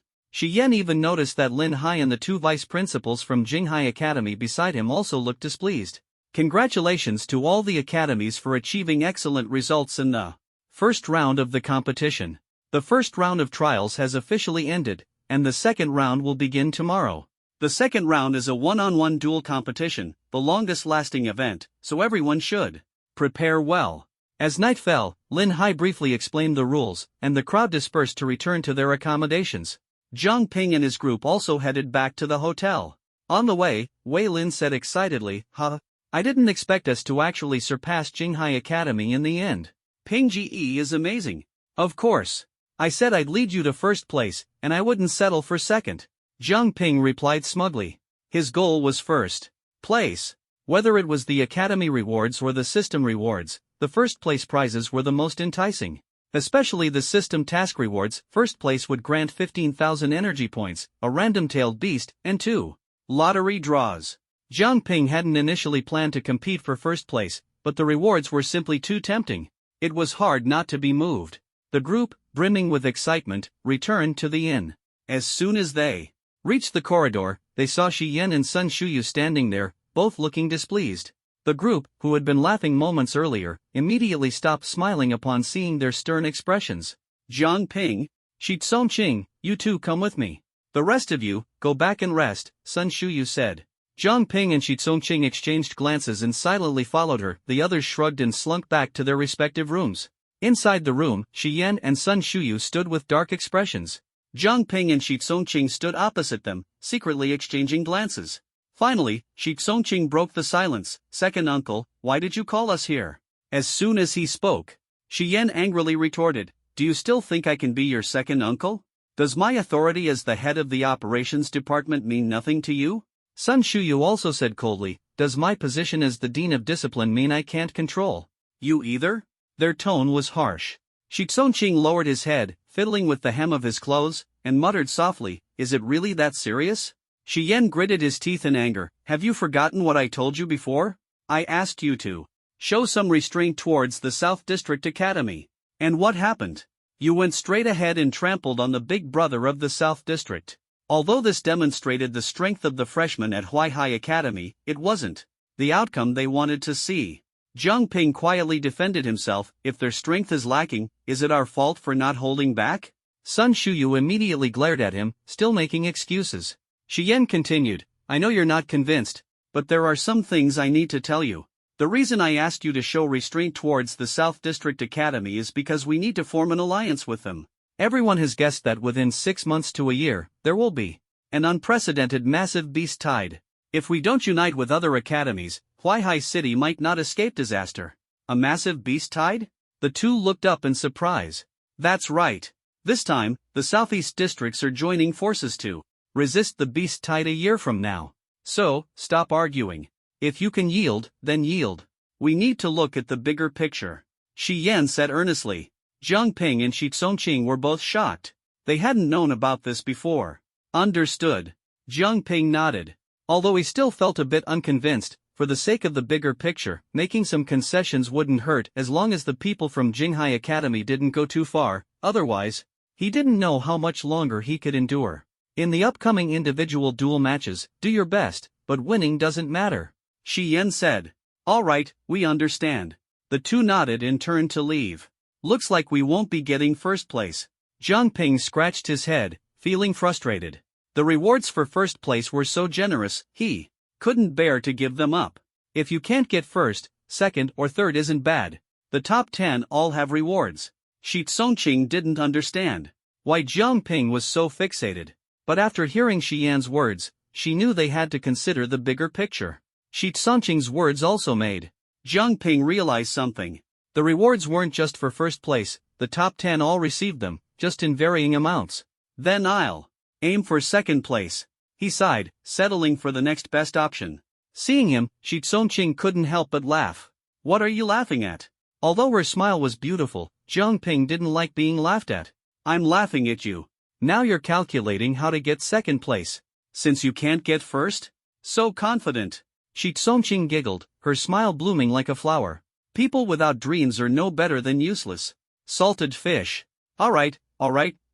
Shi Yan even noticed that Lin Hai and the 2 vice principals from Jinghai Academy beside him also looked displeased. Congratulations to all the academies for achieving excellent results in the first round of the competition. The first round of trials has officially ended, and the second round will begin tomorrow. The second round is a one-on-one duel competition, the longest-lasting event, so everyone should prepare well. As night fell, Lin Hai briefly explained the rules, and the crowd dispersed to return to their accommodations. Zhang Ping and his group also headed back to the hotel. On the way, Wei Lin said excitedly, I didn't expect us to actually surpass Jinghai Academy in the end. Ping Ge is amazing. Of course. I said I'd lead you to 1st place, and I wouldn't settle for 2nd. Zhang Ping replied smugly. His goal was 1st place. Whether it was the academy rewards or the system rewards, the 1st place prizes were the most enticing. Especially the system task rewards. 1st place would grant 15,000 energy points, a random-tailed beast, and 2 lottery draws. Zhang Ping hadn't initially planned to compete for 1st place, but the rewards were simply too tempting. It was hard not to be moved. The group, brimming with excitement, returned to the inn. As soon as they reached the corridor, they saw Shi Yan and Sun Shuyu standing there, both looking displeased. The group, who had been laughing moments earlier, immediately stopped smiling upon seeing their stern expressions. Zhang Ping, Shi Tsongqing, you two come with me. The rest of you, go back and rest, Sun Shuyu said. Zhang Ping and Shi Tsongqing exchanged glances and silently followed her. The others shrugged and slunk back to their respective rooms. Inside the room, Shi Yan and Sun Shuyu stood with dark expressions. Zhang Ping and Shi Tsongqing stood opposite them, secretly exchanging glances. Finally, Shi Tsongqing broke the silence. Second uncle, why did you call us here? As soon as he spoke, Shi Yan angrily retorted, do you still think I can be your second uncle? Does my authority as the head of the operations department mean nothing to you? Sun Shuyu also said coldly, does my position as the dean of discipline mean I can't control you either? Their tone was harsh. Shi Tsongqing lowered his head, fiddling with the hem of his clothes, and muttered softly, is it really that serious? Shi Yan gritted his teeth in anger, have you forgotten what I told you before? I asked you to show some restraint towards the South District Academy. And what happened? You went straight ahead and trampled on the big brother of the South District. Although this demonstrated the strength of the freshmen at Huaihai Academy, it wasn't the outcome they wanted to see. Zhang Ping quietly defended himself. If their strength is lacking, is it our fault for not holding back? Sun Shuyu immediately glared at him, still making excuses. Shi Yan continued, I know you're not convinced, but there are some things I need to tell you. The reason I asked you to show restraint towards the South District Academy is because we need to form an alliance with them. Everyone has guessed that within 6 months to a year, there will be an unprecedented massive beast tide. If we don't unite with other academies, Huaihai City might not escape disaster. A massive beast tide? The two looked up in surprise. That's right. This time, the southeast districts are joining forces to resist the beast tide a year from now. So, stop arguing. If you can yield, then yield. We need to look at the bigger picture. Shi Yan said earnestly. Zhang Ping and Shi Tsongqing were both shocked. They hadn't known about this before. Understood. Zhang Ping nodded. Although he still felt a bit unconvinced, for the sake of the bigger picture, making some concessions wouldn't hurt as long as the people from Jinghai Academy didn't go too far, otherwise, he didn't know how much longer he could endure. In the upcoming individual duel matches, do your best, but winning doesn't matter. Shi Yan said. All right, we understand. The two nodded and turned to leave. Looks like we won't be getting first place. Zhang Ping scratched his head, feeling frustrated. The rewards for first place were so generous, he couldn't bear to give them up. If you can't get first, second or third isn't bad. The top 10 all have rewards. Shi Tsongqing didn't understand why Zhang Ping was so fixated. But after hearing Shi Yan's words, she knew they had to consider the bigger picture. Shi Tsongqing's words also made Zhang Ping realize something. The rewards weren't just for first place, the top 10 all received them, just in varying amounts. Then I'll aim for second place. He sighed, settling for the next best option. Seeing him, Shi Tsongqing couldn't help but laugh. What are you laughing at? Although her smile was beautiful, Zhang Ping didn't like being laughed at. I'm laughing at you. Now you're calculating how to get second place. Since you can't get first? So confident. Shi Tsongqing giggled, her smile blooming like a flower. People without dreams are no better than useless. Salted fish. Alright,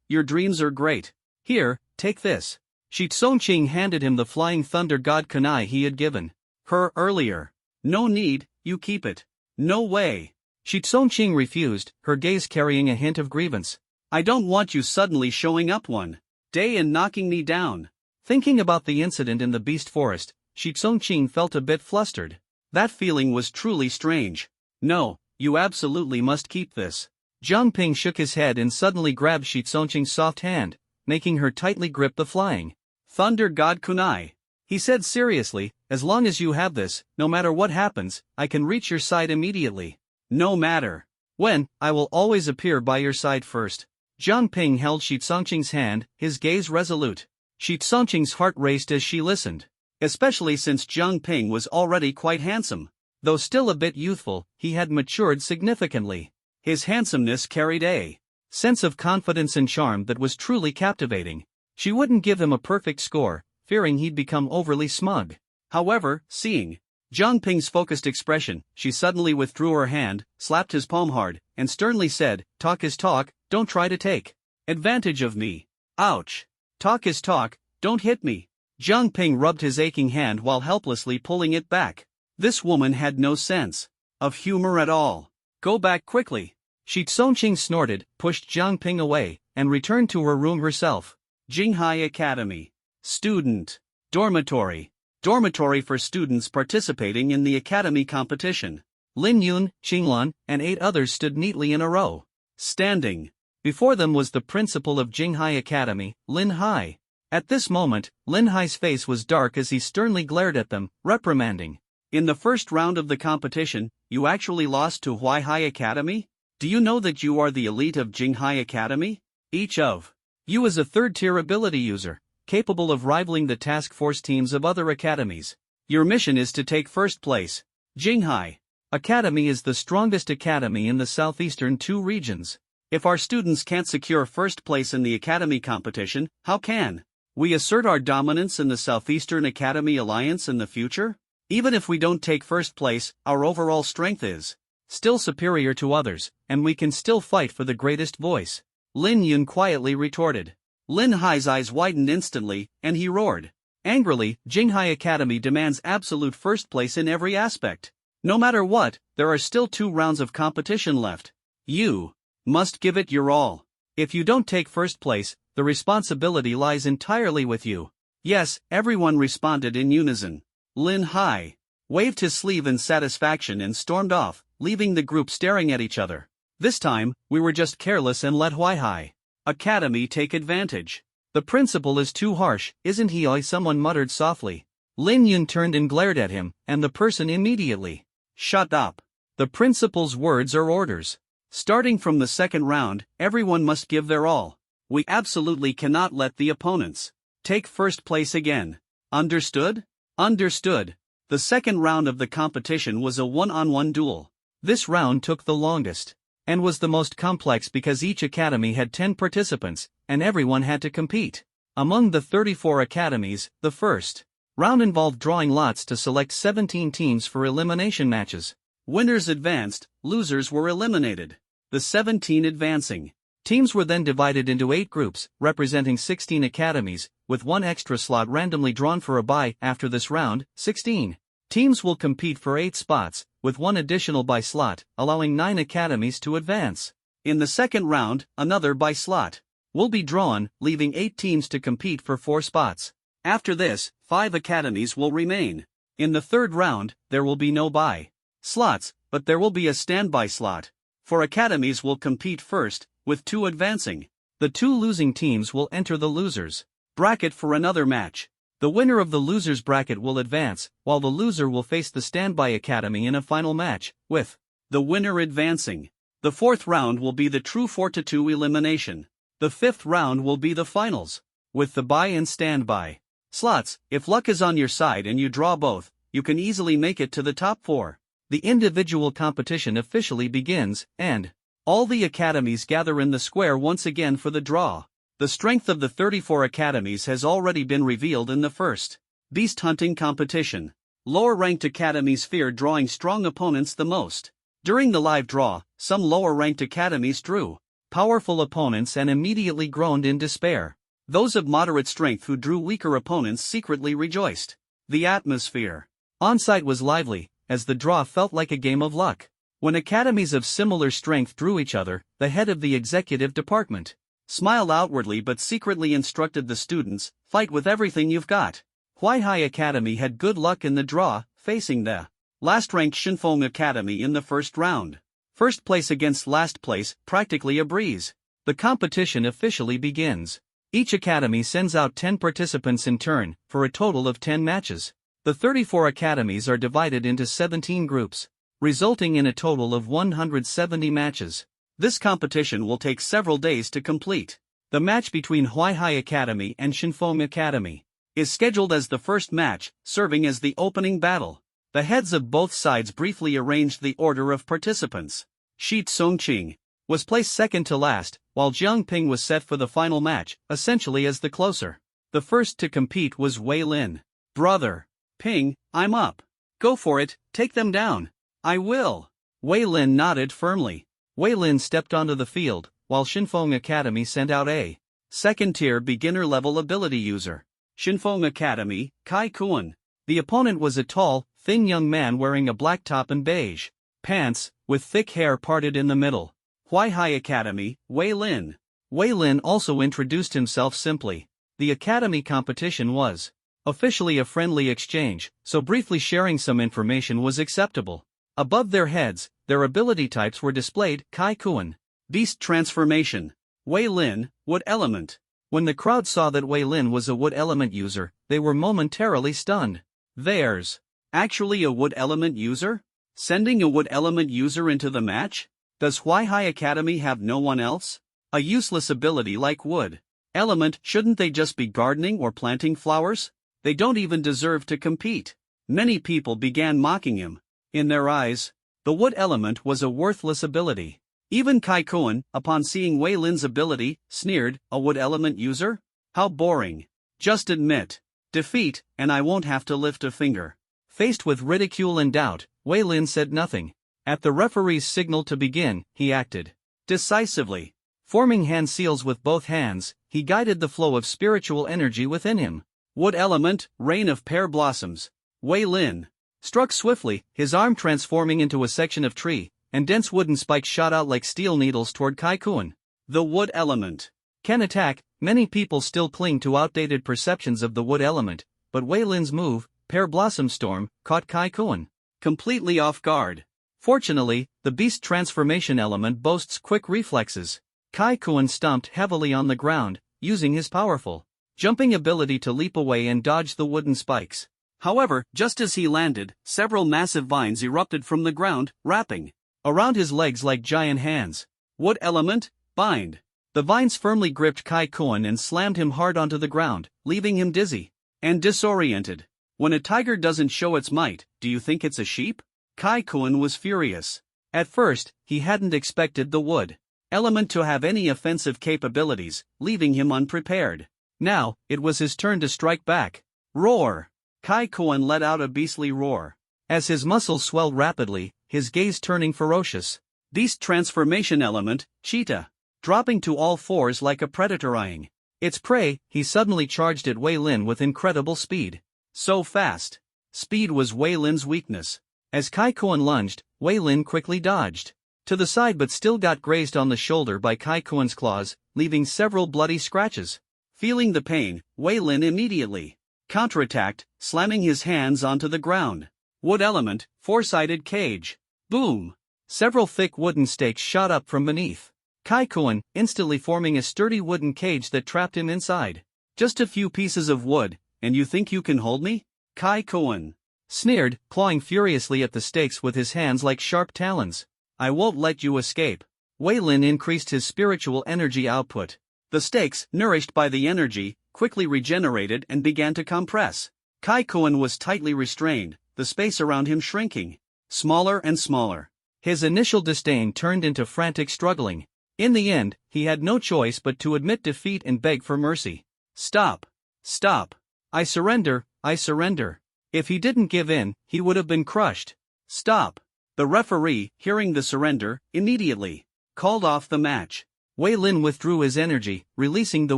your dreams are great. Here, take this. Shi Tsongqing handed him the flying thunder god kunai he had given her earlier. No need, you keep it. No way. Shi Tsongqing refused, her gaze carrying a hint of grievance. I don't want you suddenly showing up one day and knocking me down. Thinking about the incident in the beast forest, Shi Tsongqing felt a bit flustered. That feeling was truly strange. No, you absolutely must keep this. Zhang Ping shook his head and suddenly grabbed Shi Tsongqing's soft hand, making her tightly grip the flying thunder god kunai. He said seriously, as long as you have this, no matter what happens, I can reach your side immediately. No matter when, I will always appear by your side first. Zhang Ping held Shi Tsongqing's hand, his gaze resolute. Shi Tsongqing's heart raced as she listened. Especially since Zhang Ping was already quite handsome. Though still a bit youthful, he had matured significantly. His handsomeness carried a sense of confidence and charm that was truly captivating. She wouldn't give him a perfect score, fearing he'd become overly smug. However, seeing Zhang Ping's focused expression, she suddenly withdrew her hand, slapped his palm hard, and sternly said, Talk is talk, don't try to take advantage of me. Ouch. Talk is talk, don't hit me. Zhang Ping rubbed his aching hand while helplessly pulling it back. This woman had no sense of humor at all. Go back quickly. Shi Tsongqing snorted, pushed Zhang Ping away, and returned to her room herself. Jinghai Academy. Student. Dormitory. Dormitory for students participating in the academy competition. Lin Yun, Qinglan, and 8 others stood neatly in a row. Standing. Before them was the principal of Jinghai Academy, Lin Hai. At this moment, Lin Hai's face was dark as he sternly glared at them, reprimanding. In the first round of the competition, you actually lost to Huaihai Academy? Do you know that you are the elite of Jinghai Academy? Each of you is a third-tier ability user, capable of rivaling the task force teams of other academies. Your mission is to take first place. Jinghai Academy is the strongest academy in the southeastern 2 regions. If our students can't secure first place in the academy competition, how can we assert our dominance in the Southeastern Academy Alliance in the future? Even if we don't take first place, our overall strength is still superior to others, and we can still fight for the greatest voice. Lin Yun quietly retorted. Lin Hai's eyes widened instantly, and he roared. Angrily, Jinghai Academy demands absolute first place in every aspect. No matter what, there are still 2 rounds of competition left. You must give it your all. If you don't take first place, the responsibility lies entirely with you. Yes, everyone responded in unison. Lin Hai waved his sleeve in satisfaction and stormed off, leaving the group staring at each other. This time, we were just careless and let Huaihai Academy take advantage. The principal is too harsh, isn't he? Someone muttered softly. Lin Yun turned and glared at him, and the person immediately. Shut up. The principal's words are orders. Starting from the second round, everyone must give their all. We absolutely cannot let the opponents take first place again. Understood? Understood. The second round of the competition was a one-on-one duel. This round took the longest, and was the most complex because each academy had 10 participants, and everyone had to compete. Among the 34 academies, the first round involved drawing lots to select 17 teams for elimination matches. Winners advanced, losers were eliminated. The 17 advancing teams were then divided into 8 groups, representing 16 academies, with 1 extra slot randomly drawn for a bye. After this round, 16 teams will compete for 8 spots, with 1 additional bye slot, allowing 9 academies to advance. In the second round, another bye slot will be drawn, leaving 8 teams to compete for 4 spots. After this, 5 academies will remain. In the third round, there will be no bye slots, but there will be a standby slot. 4 academies will compete first, with 2 advancing. The 2 losing teams will enter the losers bracket for another match. The winner of the losers bracket will advance, while the loser will face the standby academy in a final match, with the winner advancing. The fourth round will be the true 4-2 elimination. The fifth round will be the finals, with the bye and standby slots. If luck is on your side and you draw both, you can easily make it to the top 4. The individual competition officially begins, and all the academies gather in the square once again for the draw. The strength of the 34 academies has already been revealed in the first beast hunting competition. Lower-ranked academies feared drawing strong opponents the most. During the live draw, some lower-ranked academies drew powerful opponents and immediately groaned in despair. Those of moderate strength who drew weaker opponents secretly rejoiced. The atmosphere on-site was lively, as the draw felt like a game of luck. When academies of similar strength drew each other, the head of the executive department smiled outwardly but secretly instructed the students, fight with everything you've got. Huaihai Academy had good luck in the draw, facing the last-ranked Shinfeng Academy in the first round. First place against last place, practically a breeze. The competition officially begins. Each academy sends out 10 participants in turn, for a total of 10 matches. The 34 academies are divided into 17 groups, resulting in a total of 170 matches. This competition will take several days to complete. The match between Huaihai Academy and Shinfeng Academy is scheduled as the first match, serving as the opening battle. The heads of both sides briefly arranged the order of participants. Shi Tsongqing was placed second to last, while Jiang Ping was set for the final match, essentially as the closer. The first to compete was Wei Lin. Brother Ping, I'm up. Go for it, take them down. I will. Wei Lin nodded firmly. Wei Lin stepped onto the field, while Shinfeng Academy sent out a second-tier beginner-level ability user. Shinfeng Academy, Kai Kuan. The opponent was a tall, thin young man wearing a black top and beige pants, with thick hair parted in the middle. Huaihai Academy, Wei Lin. Wei Lin also introduced himself simply. The academy competition was officially a friendly exchange, so briefly sharing some information was acceptable. Above their heads, their ability types were displayed. Kai Kuan, Beast Transformation. Wei Lin, Wood Element. When the crowd saw that Wei Lin was a Wood Element user, they were momentarily stunned. There's actually a Wood Element user? Sending a Wood Element user into the match? Does Huaihai Academy have no one else? A useless ability like Wood Element, shouldn't they just be gardening or planting flowers? They don't even deserve to compete. Many people began mocking him. In their eyes, the Wood Element was a worthless ability. Even Kai Kuan, upon seeing Wei Lin's ability, sneered, a Wood Element user? How boring. Just admit defeat, and I won't have to lift a finger. Faced with ridicule and doubt, Wei Lin said nothing. At the referee's signal to begin, he acted decisively. Forming hand seals with both hands, he guided the flow of spiritual energy within him. Wood element, rain of pear blossoms. Wei Lin struck swiftly, his arm transforming into a section of tree, and dense wooden spikes shot out like steel needles toward Kai Kuan. The wood element can attack. Many people still cling to outdated perceptions of the wood element, but Wei Lin's move, Pear Blossom Storm, caught Kai Kuan completely off guard. Fortunately, the beast transformation element boasts quick reflexes. Kai Kuan stomped heavily on the ground, using his powerful jumping ability to leap away and dodge the wooden spikes. However, just as he landed, several massive vines erupted from the ground, wrapping around his legs like giant hands. Wood element, bind. The vines firmly gripped Kai Kuan and slammed him hard onto the ground, leaving him dizzy and disoriented. When a tiger doesn't show its might, do you think it's a sheep? Kai Kuan was furious. At first, he hadn't expected the wood element to have any offensive capabilities, leaving him unprepared. Now, it was his turn to strike back. Roar! Kai Kuan let out a beastly roar. As his muscles swelled rapidly, his gaze turning ferocious. Beast transformation element, cheetah. Dropping to all fours like a predator eyeing its prey, he suddenly charged at Wei Lin with incredible speed. So fast. Speed was Wei Lin's weakness. As Kai Kuan lunged, Wei Lin quickly dodged to the side but still got grazed on the shoulder by Kai Kuan's claws, leaving several bloody scratches. Feeling the pain, Wei Lin immediately counterattacked, slamming his hands onto the ground. Wood element, four-sided cage. Boom! Several thick wooden stakes shot up from beneath Kai Kuan, instantly forming a sturdy wooden cage that trapped him inside. Just a few pieces of wood, and you think you can hold me? Kai Kuan sneered, clawing furiously at the stakes with his hands like sharp talons. I won't let you escape. Wei Lin increased his spiritual energy output. The stakes, nourished by the energy, quickly regenerated and began to compress. Kai Kuan was tightly restrained, the space around him shrinking smaller and smaller. His initial disdain turned into frantic struggling. In the end, he had no choice but to admit defeat and beg for mercy. Stop! Stop! I surrender, I surrender. If he didn't give in, he would have been crushed. Stop! The referee, hearing the surrender, immediately called off the match. Wei Lin withdrew his energy, releasing the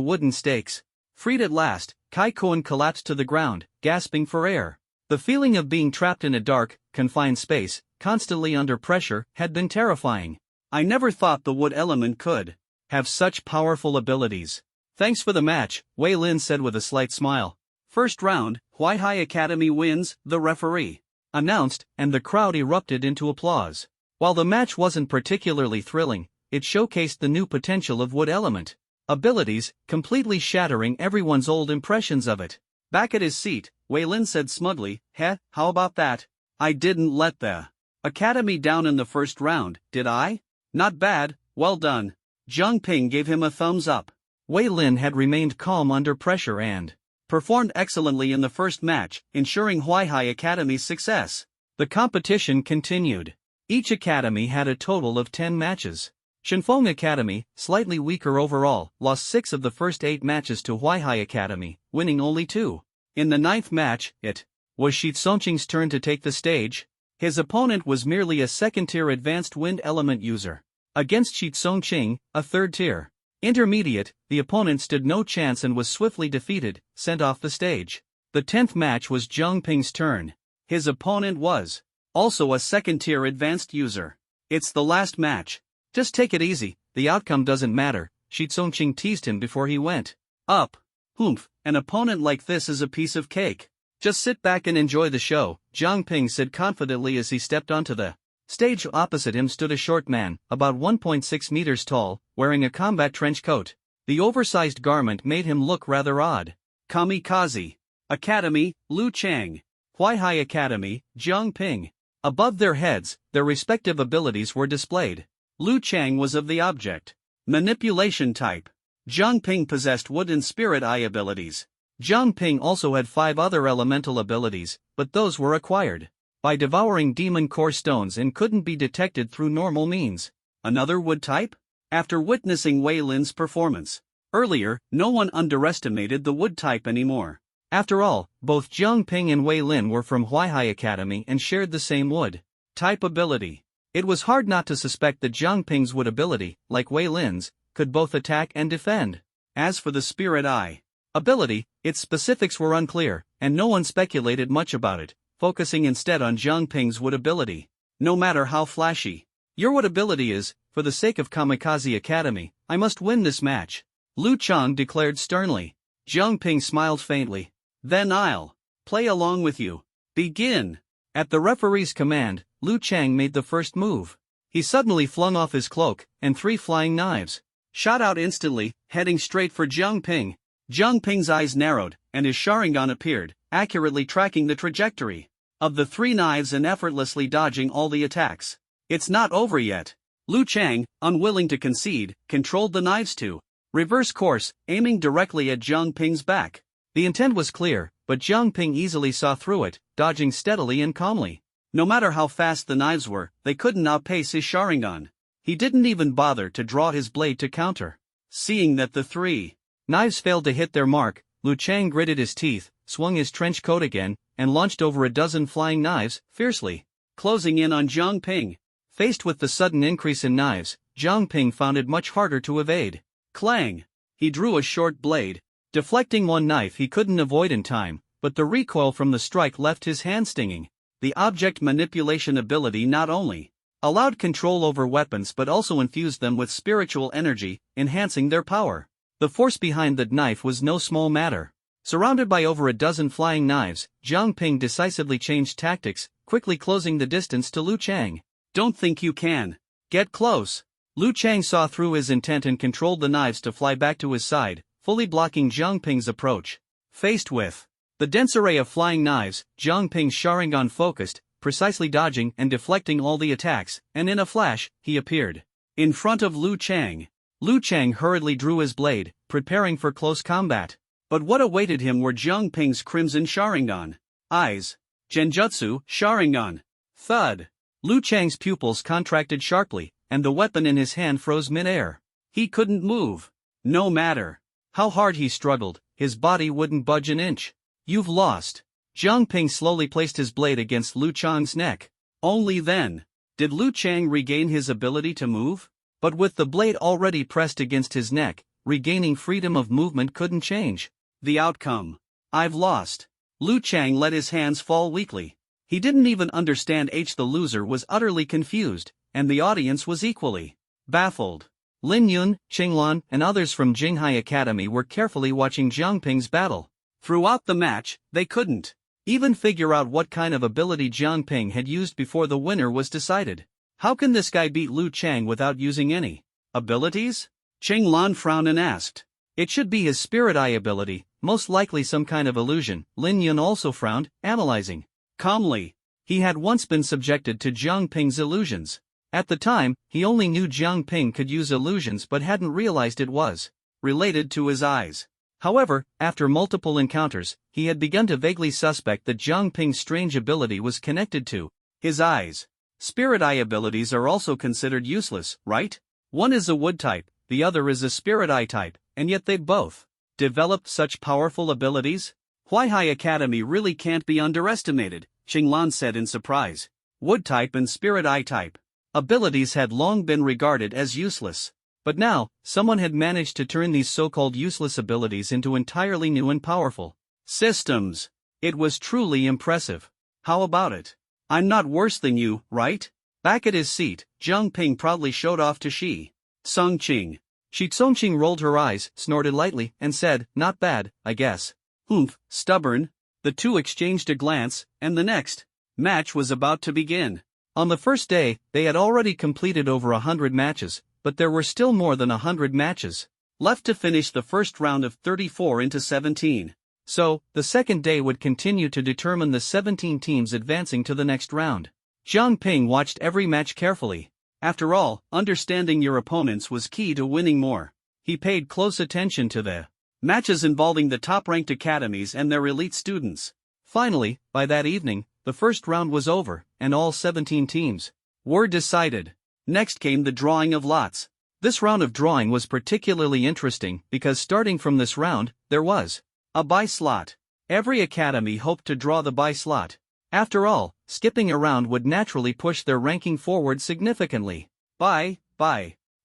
wooden stakes. Freed at last, Kai Kuan collapsed to the ground, gasping for air. The feeling of being trapped in a dark, confined space, constantly under pressure, had been terrifying. I never thought the wood element could have such powerful abilities. Thanks for the match, Wei Lin said with a slight smile. First round, Huaihai Academy wins, the referee announced, and the crowd erupted into applause. While the match wasn't particularly thrilling, it showcased the new potential of wood element abilities, completely shattering everyone's old impressions of it. Back at his seat, Wei Lin said smugly, "Heh, how about that? I didn't let the Academy down in the first round, did I? Not bad, well done." Zhang Ping gave him a thumbs up. Wei Lin had remained calm under pressure and performed excellently in the first match, ensuring Huaihai Academy's success. The competition continued. Each academy had a total of 10 matches. Shenfeng Academy, slightly weaker overall, lost 6 of the first 8 matches to Huaihai Academy, winning only 2. In the 9th match, it was Shi Tsongqing's turn to take the stage. His opponent was merely a second-tier advanced wind element user. Against Shi Tsongqing, a third-tier intermediate, the opponent stood no chance and was swiftly defeated, sent off the stage. The 10th match was Zhang Ping's turn. His opponent was also a second-tier advanced user. It's the last match. Just take it easy, the outcome doesn't matter, Shi Tsongqing teased him before he went up. Humph, an opponent like this is a piece of cake. Just sit back and enjoy the show, Zhang Ping said confidently as he stepped onto the stage. Opposite him stood a short man, about 1.6 meters tall, wearing a combat trench coat. The oversized garment made him look rather odd. Kamikaze Academy, Lu Chang. Huaihai Academy, Zhang Ping. Above their heads, their respective abilities were displayed. Lu Chang was of the object manipulation type. Zhang Ping possessed wood and spirit eye abilities. Zhang Ping also had 5 other elemental abilities, but those were acquired by devouring demon core stones and couldn't be detected through normal means. Another wood type? After witnessing Wei Lin's performance earlier, no one underestimated the wood type anymore. After all, both Zhang Ping and Wei Lin were from Huaihai Academy and shared the same wood type ability. It was hard not to suspect that Zhang Ping's wood ability, like Wei Lin's, could both attack and defend. As for the Spirit Eye ability, its specifics were unclear, and no one speculated much about it, focusing instead on Zhang Ping's wood ability. No matter how flashy your wood ability is, for the sake of Kamikaze Academy, I must win this match, Lu Chang declared sternly. Zhang Ping smiled faintly. Then I'll play along with you. Begin. At the referee's command, Lu Chang made the first move. He suddenly flung off his cloak, and 3 flying knives shot out instantly, heading straight for Zhang Ping. Zhang Ping's eyes narrowed, and his Sharingan appeared, accurately tracking the trajectory of the 3 knives and effortlessly dodging all the attacks. It's not over yet. Lu Chang, unwilling to concede, controlled the knives to reverse course, aiming directly at Zhang Ping's back. The intent was clear, but Zhang Ping easily saw through it, dodging steadily and calmly. No matter how fast the knives were, they couldn't outpace his Sharingan. He didn't even bother to draw his blade to counter. Seeing that the 3 knives failed to hit their mark, Lu Chang gritted his teeth, swung his trench coat again, and launched over a dozen flying knives, fiercely closing in on Zhang Ping. Faced with the sudden increase in knives, Zhang Ping found it much harder to evade. Clang! He drew a short blade, deflecting one knife he couldn't avoid in time, but the recoil from the strike left his hand stinging. The object manipulation ability not only allowed control over weapons but also infused them with spiritual energy, enhancing their power. The force behind that knife was no small matter. Surrounded by over a dozen flying knives, Zhang Ping decisively changed tactics, quickly closing the distance to Lu Chang. Don't think you can get close. Lu Chang saw through his intent and controlled the knives to fly back to his side, fully blocking Zhang Ping's approach. Faced with the dense array of flying knives, Zhang Ping's Sharingan focused, precisely dodging and deflecting all the attacks, and in a flash, he appeared in front of Lu Chang. Lu Chang hurriedly drew his blade, preparing for close combat. But what awaited him were Zhang Ping's crimson Sharingan eyes. Genjutsu Sharingan. Thud. Lu Chang's pupils contracted sharply, and the weapon in his hand froze mid-air. He couldn't move. No matter how hard he struggled, his body wouldn't budge an inch. You've lost. Zhang Ping slowly placed his blade against Lu Chang's neck. Only then did Lu Chang regain his ability to move. But with the blade already pressed against his neck, regaining freedom of movement couldn't change the outcome. I've lost. Lu Chang let his hands fall weakly. He didn't even understand the loser was utterly confused, and the audience was equally baffled. Lin Yun, Qinglan, and others from Jinghai Academy were carefully watching Zhang Ping's battle. Throughout the match, they couldn't even figure out what kind of ability Zhang Ping had used before the winner was decided. How can this guy beat Lu Chang without using any abilities? Qinglan frowned and asked. It should be his Spirit Eye ability, most likely some kind of illusion. Lin Yun also frowned, analyzing calmly. He had once been subjected to Zhang Ping's illusions. At the time, he only knew Zhang Ping could use illusions but hadn't realized it was related to his eyes. However, after multiple encounters, he had begun to vaguely suspect that Zhang Ping's strange ability was connected to his eyes. Spirit Eye abilities are also considered useless, right? One is a wood type, the other is a Spirit Eye type, and yet they both developed such powerful abilities? Huaihai Academy really can't be underestimated, Qinglan said in surprise. Wood type and Spirit Eye type abilities had long been regarded as useless. But now, someone had managed to turn these so-called useless abilities into entirely new and powerful systems. It was truly impressive. How about it? I'm not worse than you, right? Back at his seat, Zhang Ping proudly showed off to Shi Tsongqing. Shi Tsongqing rolled her eyes, snorted lightly, and said, not bad, I guess. Humph, stubborn. The two exchanged a glance, and the next match was about to begin. On the first day, they had already completed over 100 matches, but there were still more than 100 matches left to finish the first round of 34 into 17. So, the second day would continue to determine the 17 teams advancing to the next round. Zhang Ping watched every match carefully. After all, understanding your opponents was key to winning more. He paid close attention to the matches involving the top-ranked academies and their elite students. Finally, by that evening, the first round was over, and all 17 teams were decided. Next came the drawing of lots. This round of drawing was particularly interesting because starting from this round, there was a bye slot. Every academy hoped to draw the bye slot. After all, skipping around would naturally push their ranking forward significantly. Bye.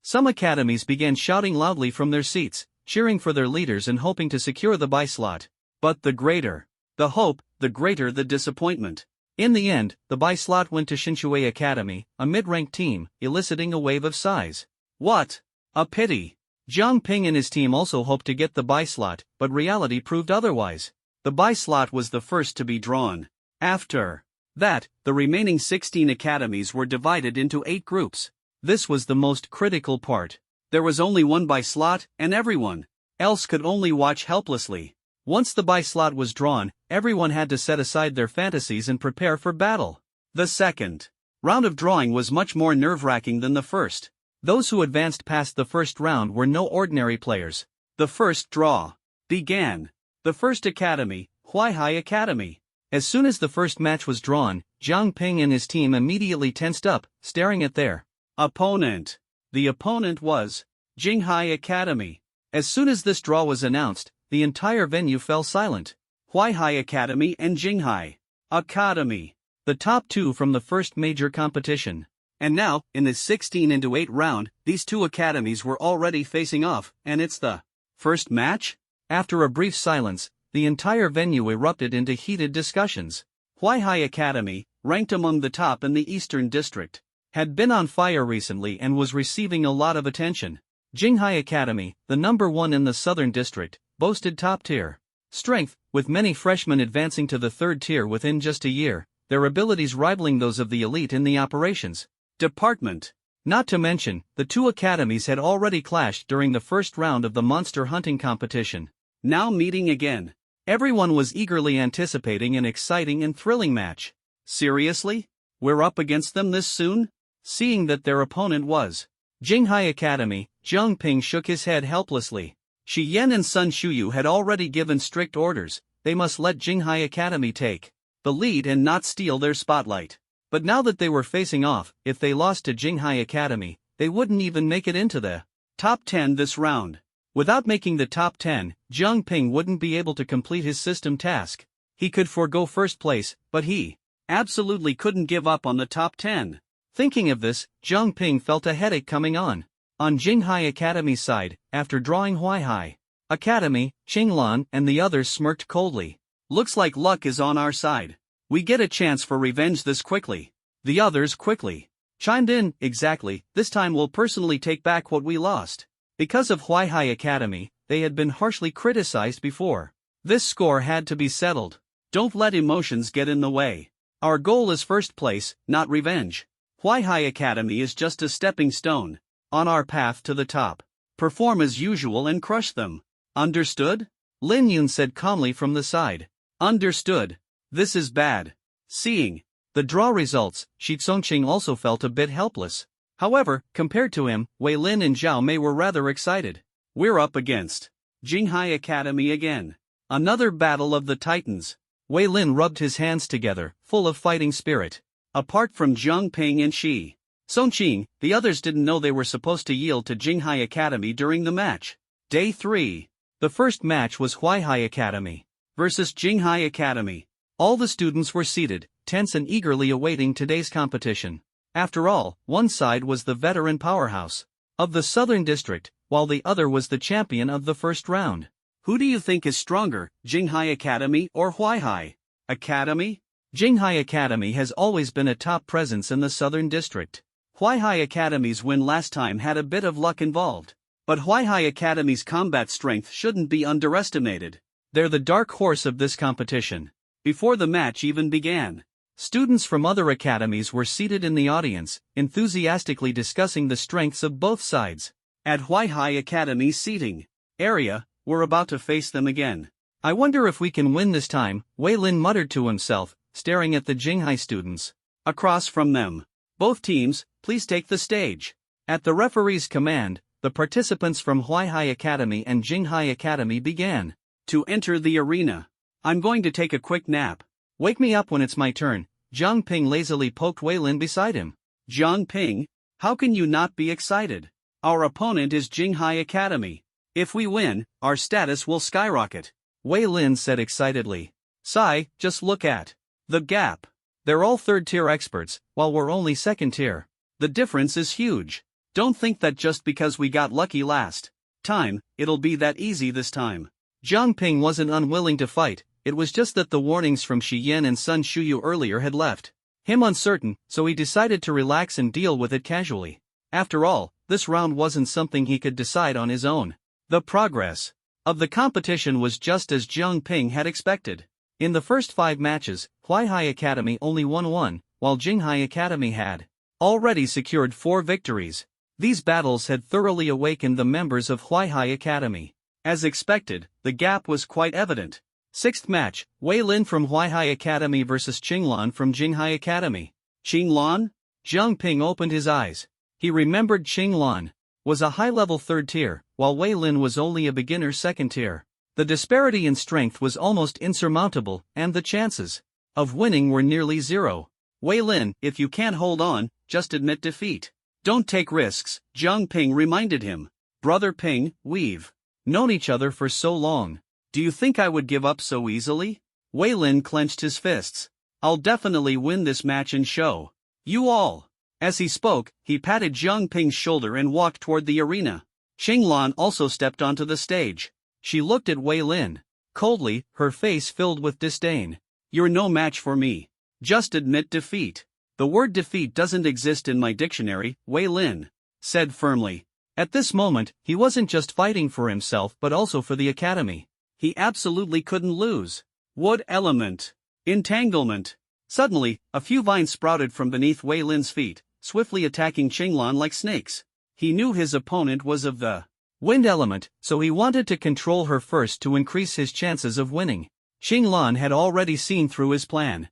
Some academies began shouting loudly from their seats, cheering for their leaders and hoping to secure the bye slot. But the greater the hope, the greater the disappointment. In the end, the bye slot went to Shinshui Academy, a mid-ranked team, eliciting a wave of sighs. What a pity! Jiang Ping and his team also hoped to get the bye slot, but reality proved otherwise. The bye slot was the first to be drawn. After that, the remaining 16 academies were divided into 8 groups. This was the most critical part. There was only one bye slot, and everyone else could only watch helplessly. Once the bye slot was drawn, everyone had to set aside their fantasies and prepare for battle. The second round of drawing was much more nerve-wracking than the first. Those who advanced past the first round were no ordinary players. The first draw began. The first academy, Huaihai Academy. As soon as the first match was drawn, Jiang Ping and his team immediately tensed up, staring at their opponent. The opponent was Jinghai Academy. As soon as this draw was announced, the entire venue fell silent. Huaihai Academy and Jinghai Academy, the top two from the first major competition. And now, in the 16-8 round, these two academies were already facing off, and it's the first match? After a brief silence, the entire venue erupted into heated discussions. Huaihai Academy, ranked among the top in the Eastern District, had been on fire recently and was receiving a lot of attention. Jinghai Academy, the number one in the Southern District, boasted top-tier strength, with many freshmen advancing to the third tier within just a year, their abilities rivaling those of the elite in the operations department. Not to mention, the two academies had already clashed during the first round of the monster hunting competition. Now meeting again. Everyone was eagerly anticipating an exciting and thrilling match. Seriously? We're up against them this soon? Seeing that their opponent was Jinghai Academy, Jiang Ping shook his head helplessly. Shi Yan and Sun Shuyu had already given strict orders. They must let Jinghai Academy take the lead and not steal their spotlight. But now that they were facing off, if they lost to Jinghai Academy, they wouldn't even make it into the top 10 this round. Without making the top 10, Jiang Ping wouldn't be able to complete his system task. He could forego first place, but he absolutely couldn't give up on the top 10. Thinking of this, Jiang Ping felt a headache coming on. On Jinghai Academy's side, after drawing Huaihai Academy, Qinglan and the others smirked coldly. Looks like luck is on our side. We get a chance for revenge this quickly. The others quickly chimed in. Exactly, this time we'll personally take back what we lost. Because of Huaihai Academy, they had been harshly criticized before. This score had to be settled. Don't let emotions get in the way. Our goal is first place, not revenge. Huaihai Academy is just a stepping stone on our path to the top. Perform as usual and crush them. Understood? Lin Yun said calmly from the side. Understood. This is bad. Seeing the draw results, Shi Tsongqing also felt a bit helpless. However, compared to him, Wei Lin and Zhao Mei were rather excited. We're up against Jinghai Academy again. Another battle of the titans. Wei Lin rubbed his hands together, full of fighting spirit. Apart from Jiang Ping and Shi Tsongqing, the others didn't know they were supposed to yield to Jinghai Academy during the match. Day 3. The first match was Huaihai Academy versus Jinghai Academy. All the students were seated, tense and eagerly awaiting today's competition. After all, one side was the veteran powerhouse of the Southern District, while the other was the champion of the first round. Who do you think is stronger, Jinghai Academy or Huaihai Academy? Jinghai Academy has always been a top presence in the Southern District. Huaihai Academy's win last time had a bit of luck involved. But Huaihai Academy's combat strength shouldn't be underestimated. They're the dark horse of this competition. Before the match even began, students from other academies were seated in the audience, enthusiastically discussing the strengths of both sides. At Huaihai Academy's seating area, we're about to face them again. I wonder if we can win this time, Wei Lin muttered to himself, staring at the Jinghai students across from them. Both teams, please take the stage. At the referee's command, the participants from Huaihai Academy and Jinghai Academy began to enter the arena. I'm going to take a quick nap. Wake me up when it's my turn. Jiang Ping lazily poked Wei Lin beside him. Jiang Ping, how can you not be excited? Our opponent is Jinghai Academy. If we win, our status will skyrocket. Wei Lin said excitedly. Sai, just look at the gap. They're all third-tier experts, while we're only second-tier. The difference is huge. Don't think that just because we got lucky last time, it'll be that easy this time. Jiang Ping wasn't unwilling to fight, it was just that the warnings from Shi Yan and Sun Shuyu earlier had left him uncertain, so he decided to relax and deal with it casually. After all, this round wasn't something he could decide on his own. The progress of the competition was just as Jiang Ping had expected. In the first 5 matches, Huaihai Academy only won 1, while Jinghai Academy had already secured 4 victories. These battles had thoroughly awakened the members of Huaihai Academy. As expected, the gap was quite evident. 6th match, Wei Lin from Huaihai Academy vs Qinglan from Jinghai Academy. Qinglan? Jiang Ping opened his eyes. He remembered Qinglan was a high-level 3rd tier, while Wei Lin was only a beginner 2nd tier. The disparity in strength was almost insurmountable, and the chances of winning were nearly zero. Wei Lin, if you can't hold on, just admit defeat. Don't take risks, Jiang Ping reminded him. Brother Ping, we've known each other for so long. Do you think I would give up so easily? Wei Lin clenched his fists. I'll definitely win this match and show you all. As he spoke, he patted Jiang Ping's shoulder and walked toward the arena. Qinglan also stepped onto the stage. She looked at Wei Lin coldly, her face filled with disdain. You're no match for me. Just admit defeat. The word defeat doesn't exist in my dictionary, Wei Lin said firmly. At this moment, he wasn't just fighting for himself but also for the academy. He absolutely couldn't lose. Wood element. Entanglement. Suddenly, a few vines sprouted from beneath Wei Lin's feet, swiftly attacking Qinglan like snakes. He knew his opponent was of the wind element, so he wanted to control her first to increase his chances of winning. Qinglan had already seen through his plan.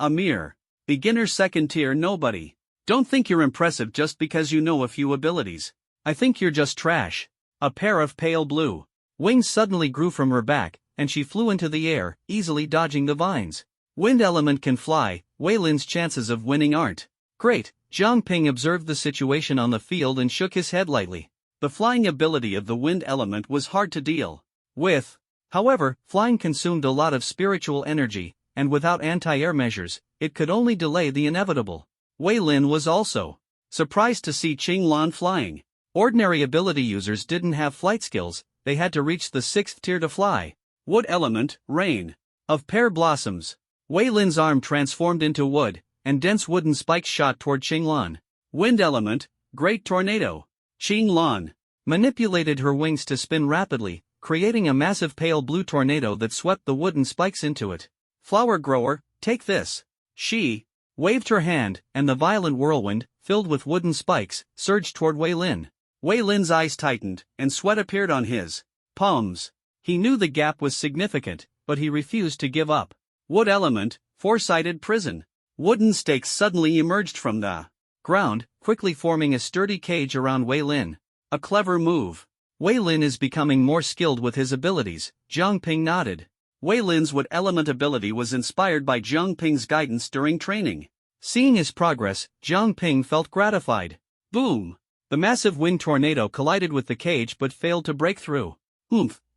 A mere beginner 2nd tier nobody. Don't think you're impressive just because you know a few abilities. I think you're just trash. A pair of pale blue wings suddenly grew from her back, and she flew into the air, easily dodging the vines. Wind element can fly, Wei Lin's chances of winning aren't great. Jiang Ping observed the situation on the field and shook his head lightly. The flying ability of the wind element was hard to deal with. However, flying consumed a lot of spiritual energy, and without anti-air measures, it could only delay the inevitable. Wei Lin was also surprised to see Qinglan flying. Ordinary ability users didn't have flight skills, they had to reach the 6th tier to fly. Wood element, rain of pear blossoms. Wei Lin's arm transformed into wood, and dense wooden spikes shot toward Qinglan. Wind element, great tornado. Qinglan manipulated her wings to spin rapidly, creating a massive pale blue tornado that swept the wooden spikes into it. Flower grower, take this. She waved her hand, and the violent whirlwind, filled with wooden spikes, surged toward Wei Lin. Wei Lin's eyes tightened, and sweat appeared on his palms. He knew the gap was significant, but he refused to give up. Wood element, 4-sided prison. Wooden stakes suddenly emerged from the ground, quickly forming a sturdy cage around Wei Lin. A clever move. Wei Lin is becoming more skilled with his abilities, Jiang Ping nodded. Wei Lin's wood element ability was inspired by Jiang Ping's guidance during training. Seeing his progress, Jiang Ping felt gratified. Boom! The massive wind tornado collided with the cage but failed to break through.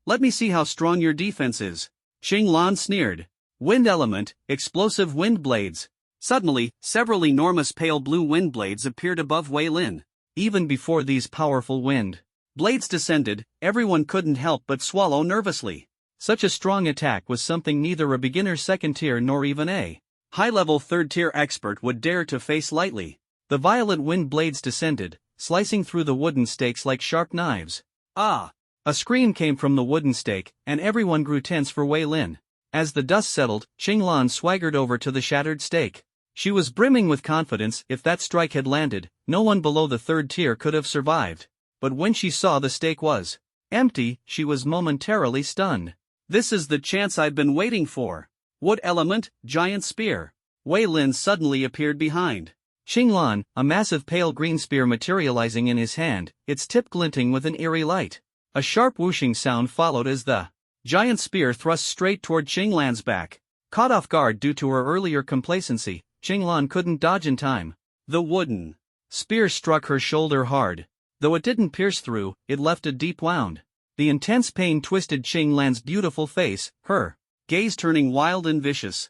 Let me see how strong your defense is. Qinglan sneered. Wind element, explosive wind blades. Suddenly, several enormous pale blue wind blades appeared above Wei Lin. Even before these powerful wind blades descended, everyone couldn't help but swallow nervously. Such a strong attack was something neither a beginner 2nd tier nor even a high-level 3rd tier expert would dare to face lightly. The violent wind blades descended, slicing through the wooden stakes like sharp knives. Ah! A scream came from the wooden stake, and everyone grew tense for Wei Lin. As the dust settled, Qinglan swaggered over to the shattered stake. She was brimming with confidence. If that strike had landed, no one below the 3rd tier could have survived. But when she saw the stake was empty, she was momentarily stunned. This is the chance I've been waiting for. Wood element, giant spear. Wei Lin suddenly appeared behind Qinglan, a massive pale green spear materializing in his hand, its tip glinting with an eerie light. A sharp whooshing sound followed as the giant spear thrust straight toward Qinglan's back. Caught off guard due to her earlier complacency, Qinglan couldn't dodge in time. The wooden spear struck her shoulder hard. Though it didn't pierce through, it left a deep wound. The intense pain twisted Qinglan's beautiful face, her gaze turning wild and vicious.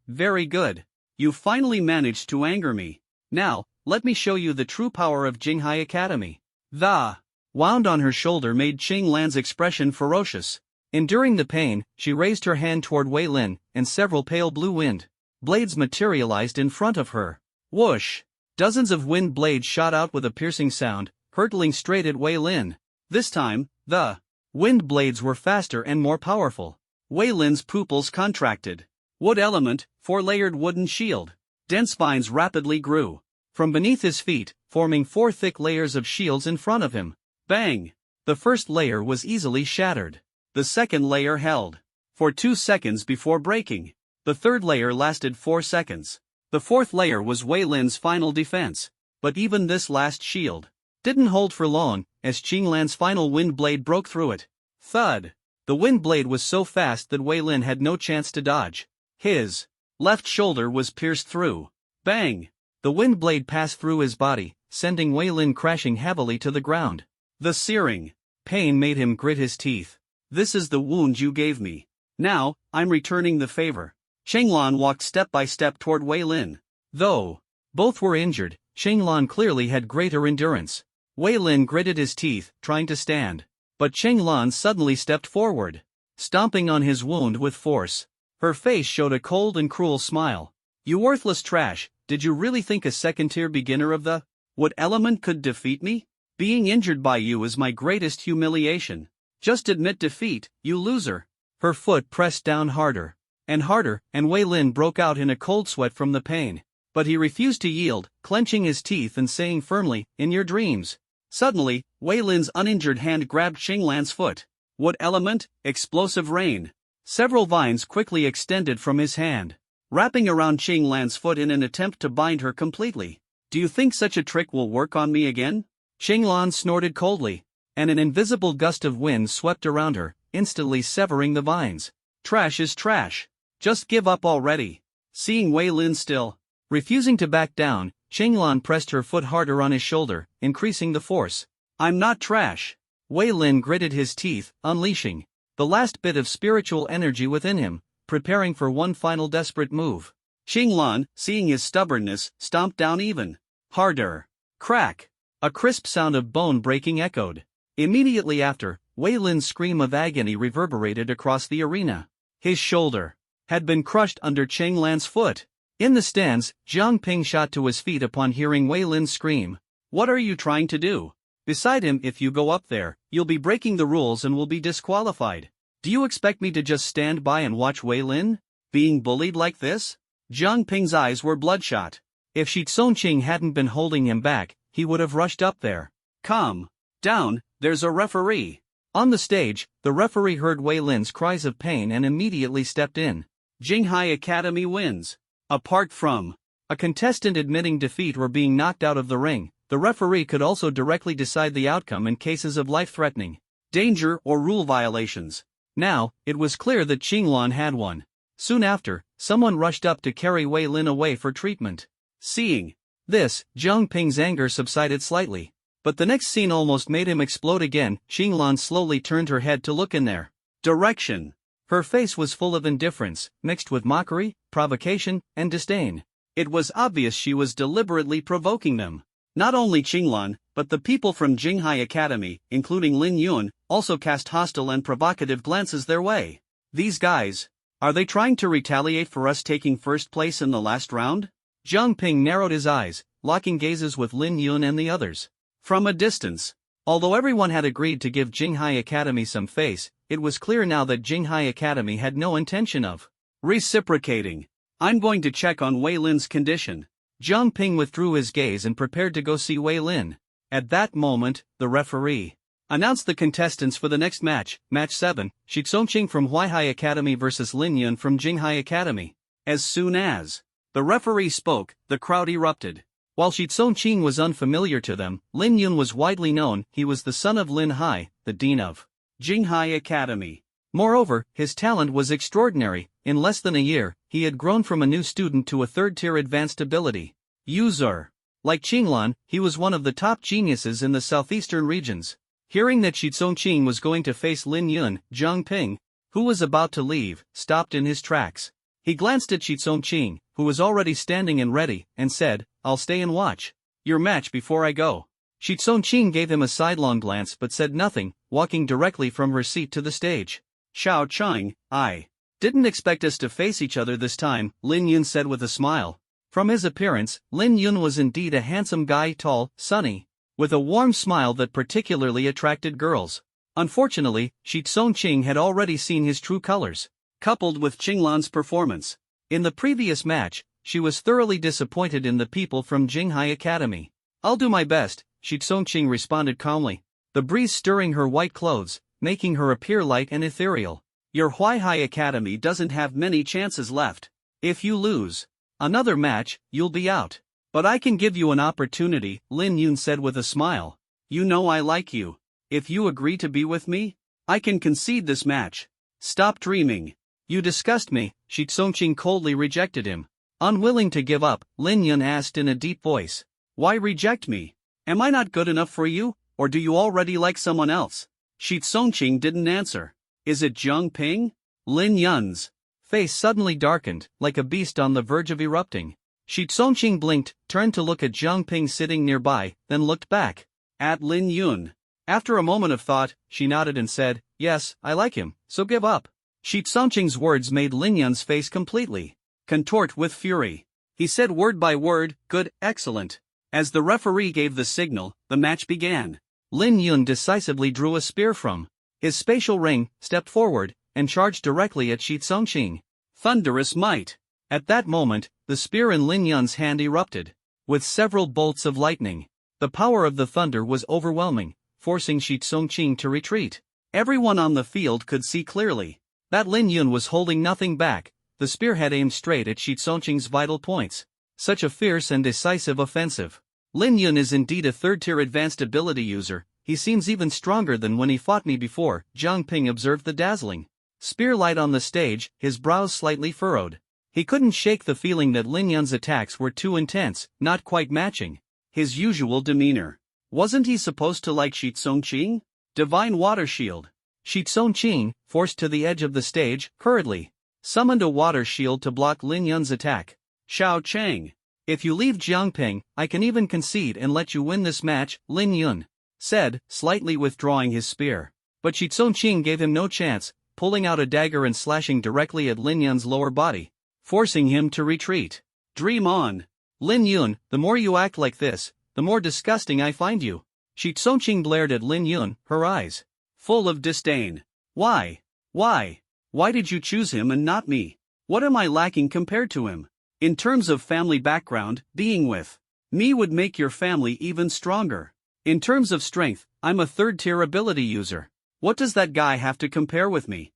Very good. You finally managed to anger me. Now, let me show you the true power of Jinghai Academy. The wound on her shoulder made Qing Lan's expression ferocious. Enduring the pain, she raised her hand toward Wei Lin, and several pale blue wind blades materialized in front of her. Whoosh! Dozens of wind blades shot out with a piercing sound, hurtling straight at Wei Lin. This time, the wind blades were faster and more powerful. Wei Lin's pupils contracted. Wood element, 4-layered wooden shield. Dense vines rapidly grew from beneath his feet, forming 4 thick layers of shields in front of him. Bang! The first layer was easily shattered. The second layer held for 2 seconds before breaking. The third layer lasted 4 seconds. The fourth layer was Wei Lin's final defense. But even this last shield didn't hold for long, as Qing Lan's final wind blade broke through it. Thud! The wind blade was so fast that Wei Lin had no chance to dodge. His left shoulder was pierced through. Bang! The wind blade passed through his body, sending Wei Lin crashing heavily to the ground. The searing pain made him grit his teeth. This is the wound you gave me. Now, I'm returning the favor. Chenglan walked step by step toward Wei Lin. Though both were injured, Chenglan clearly had greater endurance. Wei Lin gritted his teeth, trying to stand. But Chenglan suddenly stepped forward, stomping on his wound with force. Her face showed a cold and cruel smile. You worthless trash, did you really think a second-tier beginner of the wood element could defeat me? Being injured by you is my greatest humiliation. Just admit defeat, you loser. Her foot pressed down harder, and Wei Lin broke out in a cold sweat from the pain. But he refused to yield, clenching his teeth and saying firmly, in your dreams. Suddenly, Wei Lin's uninjured hand grabbed Qing Lan's foot. Wood element, explosive rain. Several vines quickly extended from his hand, wrapping around Qing Lan's foot in an attempt to bind her completely. Do you think such a trick will work on me again? Qing Lan snorted coldly, and an invisible gust of wind swept around her, instantly severing the vines. Trash is trash. Just give up already. Seeing Wei Lin still refusing to back down, Qing Lan pressed her foot harder on his shoulder, increasing the force. I'm not trash. Wei Lin gritted his teeth, unleashing the last bit of spiritual energy within him, preparing for one final desperate move. Qing Lan, seeing his stubbornness, stomped down even harder. Crack! A crisp sound of bone breaking echoed. Immediately after, Wei Lin's scream of agony reverberated across the arena. His shoulder had been crushed under Qing Lan's foot. In the stands, Jiang Ping shot to his feet upon hearing Wei Lin scream. What are you trying to do? Beside him, if you go up there, you'll be breaking the rules and will be disqualified. Do you expect me to just stand by and watch Wei Lin being bullied like this? Jiang Ping's eyes were bloodshot. If Shi Tsongqing hadn't been holding him back, he would have rushed up there. Calm down, there's a referee. On the stage, the referee heard Wei Lin's cries of pain and immediately stepped in. Jinghai Academy wins. Apart from a contestant admitting defeat or being knocked out of the ring, the referee could also directly decide the outcome in cases of life-threatening danger or rule violations. Now, it was clear that Qing Lan had won. Soon after, someone rushed up to carry Wei Lin away for treatment. Seeing this, Jiang Ping's anger subsided slightly. But the next scene almost made him explode again. Qing Lan slowly turned her head to look in their direction. Her face was full of indifference, mixed with mockery, provocation, and disdain. It was obvious she was deliberately provoking them. Not only Qing Lan, but the people from Jinghai Academy, including Lin Yun, also cast hostile and provocative glances their way. These guys, are they trying to retaliate for us taking first place in the last round? Jiang Ping narrowed his eyes, locking gazes with Lin Yun and the others. From a distance, although everyone had agreed to give Jinghai Academy some face, it was clear now that Jinghai Academy had no intention of reciprocating. I'm going to check on Wei Lin's condition. Jiang Ping withdrew his gaze and prepared to go see Wei Lin. At that moment, the referee announced the contestants for the next match, Match 7, Shi Tsongqing from Huaihai Academy vs Lin Yun from Jinghai Academy. As soon as the referee spoke, the crowd erupted. While Shi Tsongqing was unfamiliar to them, Lin Yun was widely known. He was the son of Lin Hai, the dean of Jinghai Academy. Moreover, his talent was extraordinary. In less than a year, he had grown from a new student to a third-tier advanced ability user. Like Qing Lan, he was one of the top geniuses in the southeastern regions. Hearing that Shi Tsongqing was going to face Lin Yun, Jiang Ping, who was about to leave, stopped in his tracks. He glanced at Shi Tsongqing, who was already standing and ready, and said, I'll stay and watch your match before I go. Shi Tsongqing gave him a sidelong glance but said nothing, walking directly from her seat to the stage. Xiao Chang, I didn't expect us to face each other this time, Lin Yun said with a smile. From his appearance, Lin Yun was indeed a handsome guy, tall, sunny, with a warm smile that particularly attracted girls. Unfortunately, Shi Tsongqing had already seen his true colors. Coupled with Qinglan's performance in the previous match, she was thoroughly disappointed in the people from Jinghai Academy. I'll do my best, Shi Tsongqing responded calmly, the breeze stirring her white clothes, making her appear light and ethereal. Your Huaihai Academy doesn't have many chances left. If you lose another match, you'll be out. But I can give you an opportunity, Lin Yun said with a smile. You know I like you. If you agree to be with me, I can concede this match. Stop dreaming. You disgust me, Shi Tsongqing coldly rejected him. Unwilling to give up, Lin Yun asked in a deep voice. Why reject me? Am I not good enough for you, or do you already like someone else? Shi Tsongqing didn't answer. Is it Zhang Ping? Lin Yun's face suddenly darkened, like a beast on the verge of erupting. Shi Tsongqing blinked, turned to look at Zhang Ping sitting nearby, then looked back at Lin Yun. After a moment of thought, she nodded and said, yes, I like him, so give up. Shi Tsongqing's words made Lin Yun's face completely contort with fury. He said word by word, good, excellent. As the referee gave the signal, the match began. Lin Yun decisively drew a spear from his spatial ring, stepped forward, and charged directly at Shi Tsongqing. Thunderous might. At that moment, the spear in Lin Yun's hand erupted with several bolts of lightning. The power of the thunder was overwhelming, forcing Shi Tsongqing to retreat. Everyone on the field could see clearly that Lin Yun was holding nothing back, the spearhead aimed straight at Shi Tsongqing's vital points. Such a fierce and decisive offensive. Lin Yun is indeed a third-tier advanced ability user. He seems even stronger than when he fought me before, Zhang Ping observed the dazzling spear light on the stage, his brows slightly furrowed. He couldn't shake the feeling that Lin Yun's attacks were too intense, not quite matching his usual demeanor. Wasn't he supposed to like Shi Tsongqing? Divine Water Shield. Shi Tsongqing, forced to the edge of the stage, hurriedly summoned a water shield to block Lin Yun's attack. Xiao Chang. If you leave Zhang Ping, I can even concede and let you win this match, Lin Yun said, slightly withdrawing his spear. But Shi Tsongqing gave him no chance, pulling out a dagger and slashing directly at Lin Yun's lower body, forcing him to retreat. Dream on. Lin Yun, the more you act like this, the more disgusting I find you. Shi Tsongqing glared at Lin Yun, her eyes full of disdain. Why? Why did you choose him and not me? What am I lacking compared to him? In terms of family background, being with me would make your family even stronger. In terms of strength, I'm a third-tier ability user. What does that guy have to compare with me?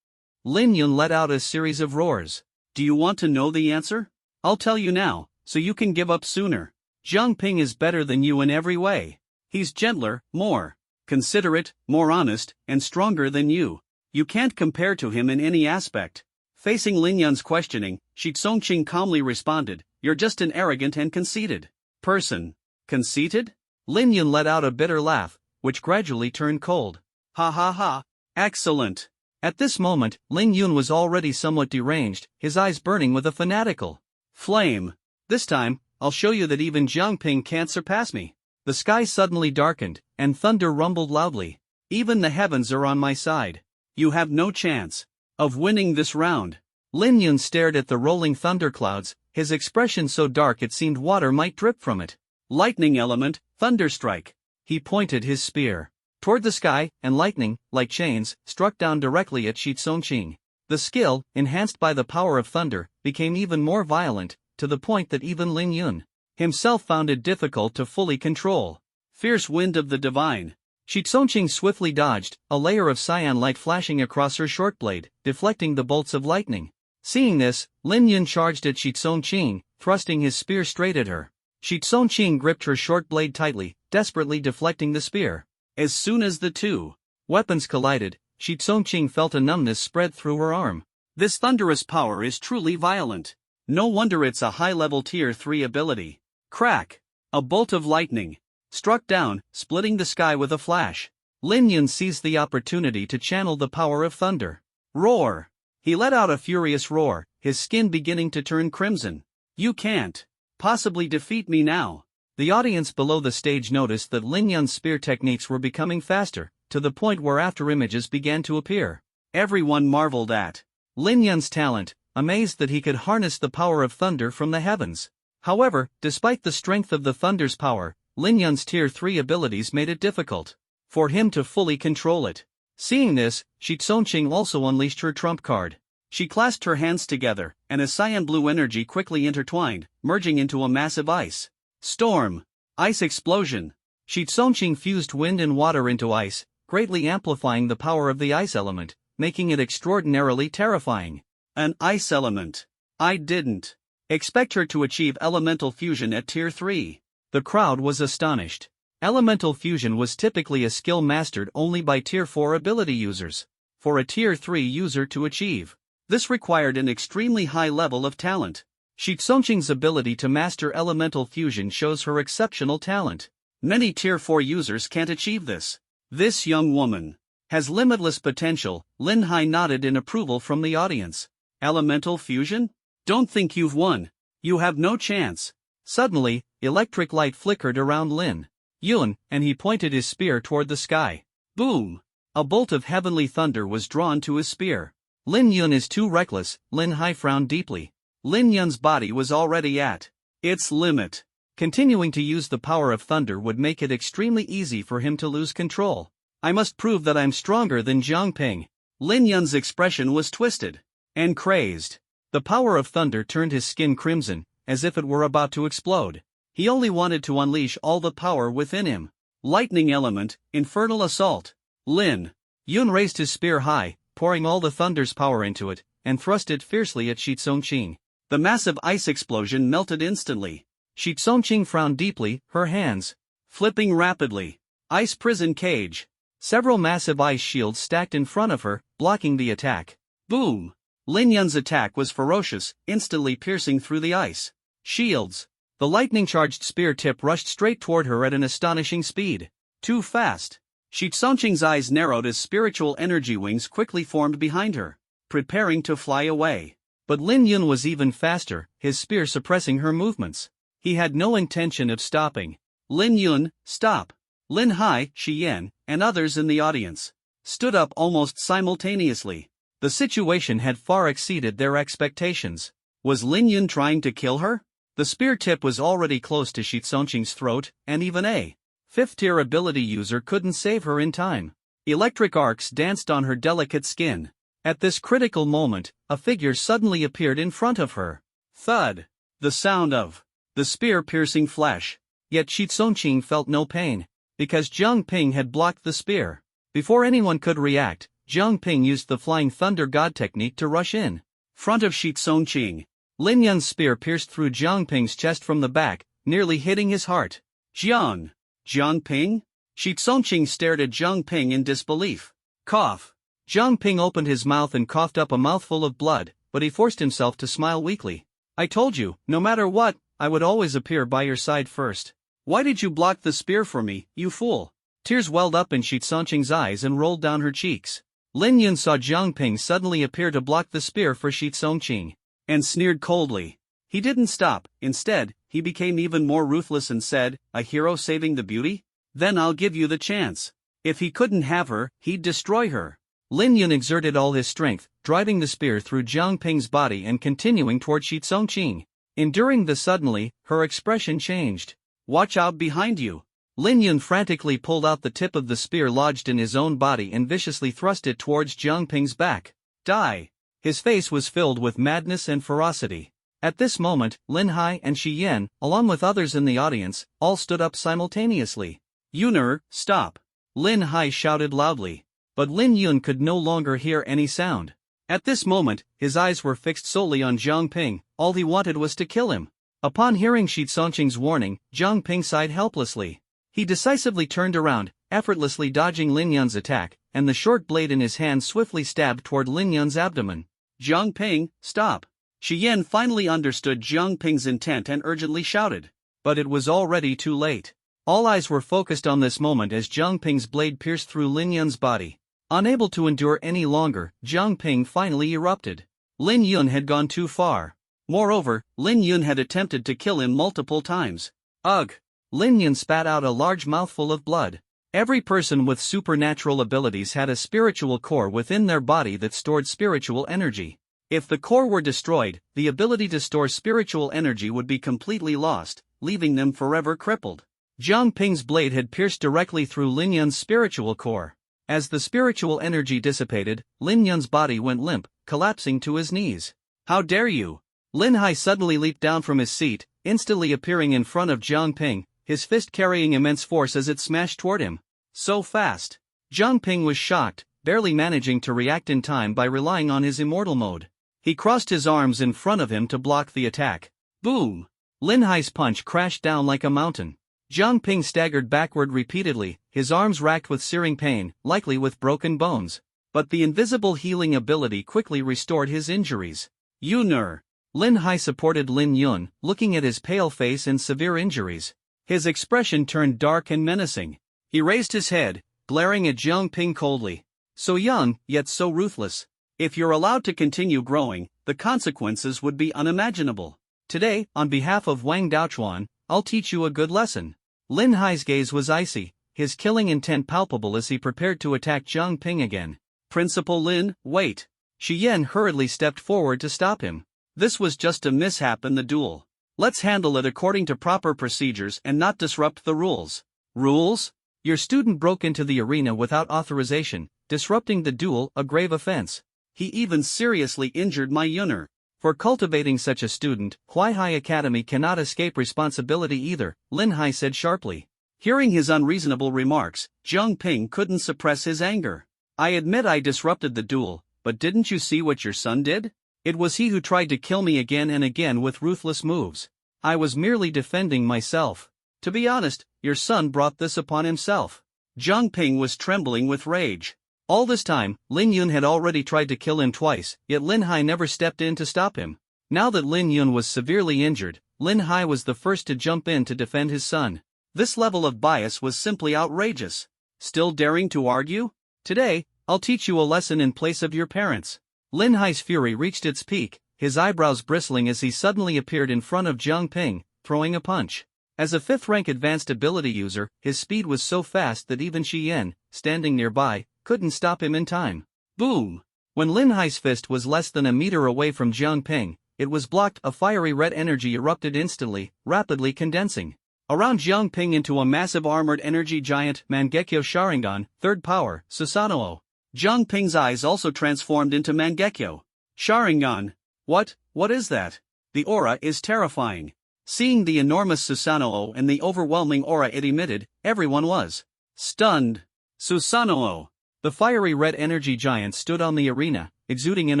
Lin Yun let out a series of roars. Do you want to know the answer? I'll tell you now, so you can give up sooner. Zhang Ping is better than you in every way. He's gentler, more considerate, more honest, and stronger than you. You can't compare to him in any aspect. Facing Lin Yun's questioning, Shi Tsongqing calmly responded, you're just an arrogant and conceited person. Conceited? Lin Yun let out a bitter laugh, which gradually turned cold. Ha ha ha. Excellent. At this moment, Lin Yun was already somewhat deranged, his eyes burning with a fanatical flame. This time, I'll show you that even Zhang Ping can't surpass me. The sky suddenly darkened, and thunder rumbled loudly. Even the heavens are on my side. You have no chance of winning this round. Lin Yun stared at the rolling thunderclouds, his expression so dark it seemed water might drip from it. Lightning element, thunderstrike. He pointed his spear toward the sky, and lightning, like chains, struck down directly at Shi Tsongqing. The skill, enhanced by the power of thunder, became even more violent, to the point that even Lin Yun himself found it difficult to fully control. Fierce wind of the divine. Shi Tsongqing swiftly dodged, a layer of cyan light flashing across her short blade, deflecting the bolts of lightning. Seeing this, Lin Yun charged at Shi Tsongqing, thrusting his spear straight at her. Shi Tsongqing gripped her short blade tightly, desperately deflecting the spear. As soon as the two weapons collided, Shi Tsongqing felt a numbness spread through her arm. This thunderous power is truly violent. No wonder it's a high-level Tier 3 ability. Crack! A bolt of lightning struck down, splitting the sky with a flash. Lin Yun seized the opportunity to channel the power of thunder. Roar! He let out a furious roar, his skin beginning to turn crimson. You can't possibly defeat me now. The audience below the stage noticed that Lin Yun's spear techniques were becoming faster, to the point where after images began to appear. Everyone marveled at Lin Yun's talent, amazed that he could harness the power of thunder from the heavens. However, despite the strength of the thunder's power, Lin Yun's Tier 3 abilities made it difficult for him to fully control it. Seeing this, Shi Tsongqing also unleashed her trump card. She clasped her hands together, and a cyan blue energy quickly intertwined, merging into a massive ice storm. Ice explosion. Shi Tsongqing fused wind and water into ice, greatly amplifying the power of the ice element, making it extraordinarily terrifying. An ice element. I didn't expect her to achieve elemental fusion at Tier 3. The crowd was astonished. Elemental fusion was typically a skill mastered only by Tier 4 ability users. For a Tier 3 user to achieve this required an extremely high level of talent. Shi Tsongqing's ability to master elemental fusion shows her exceptional talent. Many Tier 4 users can't achieve this. This young woman has limitless potential. Lin Hai nodded in approval from the audience. Elemental fusion? Don't think you've won. You have no chance. Suddenly, electric light flickered around Lin Yun, and he pointed his spear toward the sky. Boom! A bolt of heavenly thunder was drawn to his spear. Lin Yun is too reckless. Lin Hai frowned deeply. Lin Yun's body was already at its limit. Continuing to use the power of thunder would make it extremely easy for him to lose control. I must prove that I'm stronger than Zhang Ping. Lin Yun's expression was twisted and crazed. The power of thunder turned his skin crimson, as if it were about to explode. He only wanted to unleash all the power within him. Lightning element, infernal assault. Lin Yun raised his spear high, pouring all the thunder's power into it, and thrust it fiercely at Shi Tsongqing. The massive ice explosion melted instantly. Shi Tsongqing frowned deeply, her hands flipping rapidly. Ice prison cage. Several massive ice shields stacked in front of her, blocking the attack. Boom! Lin Yun's attack was ferocious, instantly piercing through the ice shields. The lightning-charged spear tip rushed straight toward her at an astonishing speed. Too fast. Shi Tsongqing's eyes narrowed as spiritual energy wings quickly formed behind her, preparing to fly away. But Lin Yun was even faster, his spear suppressing her movements. He had no intention of stopping. Lin Yun, stop! Lin Hai, Shi Yan, and others in the audience stood up almost simultaneously. The situation had far exceeded their expectations. Was Lin Yun trying to kill her? The spear tip was already close to Shi Tsongqing's throat, and even a 5th-tier ability user couldn't save her in time. Electric arcs danced on her delicate skin. At this critical moment, a figure suddenly appeared in front of her. Thud! The sound of the spear piercing flesh. Yet Shi Tsongqing felt no pain, because Zhang Ping had blocked the spear. Before anyone could react, Zhang Ping used the Flying Thunder God technique to rush in front of Shi Tsongqing. Lin Yun's spear pierced through Zhang Ping's chest from the back, nearly hitting his heart. Zhang Ping? Shi Tsongqing stared at Zhang Ping in disbelief. Cough. Zhang Ping opened his mouth and coughed up a mouthful of blood, but he forced himself to smile weakly. I told you, no matter what, I would always appear by your side first. Why did you block the spear for me, you fool? Tears welled up in Shi Tsongqing's eyes and rolled down her cheeks. Lin Yun saw Zhang Ping suddenly appear to block the spear for Shi Tsongqing, and sneered coldly. He didn't stop. Instead, he became even more ruthless and said, a hero saving the beauty? Then I'll give you the chance. If he couldn't have her, he'd destroy her. Lin Yun exerted all his strength, driving the spear through Zhang Ping's body and continuing toward Shi Tsongqing. Enduring this suddenly, her expression changed. Watch out behind you. Lin Yun frantically pulled out the tip of the spear lodged in his own body and viciously thrust it towards Zhang Ping's back. Die! His face was filled with madness and ferocity. At this moment, Lin Hai and Shi Yan, along with others in the audience, all stood up simultaneously. Yuner, stop! Lin Hai shouted loudly. But Lin Yun could no longer hear any sound. At this moment, his eyes were fixed solely on Zhang Ping. All he wanted was to kill him. Upon hearing Shi Tsongqing's warning, Zhang Ping sighed helplessly. He decisively turned around, effortlessly dodging Lin Yun's attack, and the short blade in his hand swiftly stabbed toward Lin Yun's abdomen. Zhang Ping, stop! Shi Yan finally understood Zhang Ping's intent and urgently shouted. But it was already too late. All eyes were focused on this moment as Zhang Ping's blade pierced through Lin Yun's body. Unable to endure any longer, Zhang Ping finally erupted. Lin Yun had gone too far. Moreover, Lin Yun had attempted to kill him multiple times. Ugh! Lin Yun spat out a large mouthful of blood. Every person with supernatural abilities had a spiritual core within their body that stored spiritual energy. If the core were destroyed, the ability to store spiritual energy would be completely lost, leaving them forever crippled. Jiang Ping's blade had pierced directly through Lin Yun's spiritual core. As the spiritual energy dissipated, Lin Yun's body went limp, collapsing to his knees. How dare you! Lin Hai suddenly leaped down from his seat, instantly appearing in front of Jiang Ping, his fist carrying immense force as it smashed toward him. So fast! Jiang Ping was shocked, barely managing to react in time by relying on his immortal mode. He crossed his arms in front of him to block the attack. Boom! Lin Hai's punch crashed down like a mountain. Jiang Ping staggered backward repeatedly, his arms racked with searing pain, likely with broken bones. But the invisible healing ability quickly restored his injuries. Yuner! Lin Hai supported Lin Yun, looking at his pale face and severe injuries. His expression turned dark and menacing. He raised his head, glaring at Jiang Ping coldly. So young, yet so ruthless. If you're allowed to continue growing, the consequences would be unimaginable. Today, on behalf of Wang Daochuan, I'll teach you a good lesson. Lin Hai's gaze was icy, his killing intent palpable as he prepared to attack Jiang Ping again. Principal Lin, wait. Shi Yan hurriedly stepped forward to stop him. This was just a mishap in the duel. Let's handle it according to proper procedures and not disrupt the rules. Rules? Your student broke into the arena without authorization, disrupting the duel, a grave offense. He even seriously injured my Yuner. For cultivating such a student, Huaihai Academy cannot escape responsibility either, Lin Hai said sharply. Hearing his unreasonable remarks, Jiang Ping couldn't suppress his anger. I admit I disrupted the duel, but didn't you see what your son did? It was he who tried to kill me again and again with ruthless moves. I was merely defending myself. To be honest, your son brought this upon himself. Jiang Ping was trembling with rage. All this time, Lin Yun had already tried to kill him twice, yet Lin Hai never stepped in to stop him. Now that Lin Yun was severely injured, Lin Hai was the first to jump in to defend his son. This level of bias was simply outrageous. Still daring to argue? Today, I'll teach you a lesson in place of your parents. Lin Hai's fury reached its peak, his eyebrows bristling as he suddenly appeared in front of Jiang Ping, throwing a punch. As a 5th-rank advanced ability user, his speed was so fast that even Shi Yan, standing nearby, couldn't stop him in time. Boom! When Lin Hai's fist was less than a meter away from Jiang Ping, it was blocked. A fiery red energy erupted instantly, rapidly condensing around Jiang Ping into a massive armored energy giant. Mangekyo Sharingan, 3rd power, Susanoo. Jiang Ping's eyes also transformed into Mangekyo Sharingan. What is that? The aura is terrifying. Seeing the enormous Susanoo and the overwhelming aura it emitted, everyone was stunned. Susanoo! The fiery red energy giant stood on the arena, exuding an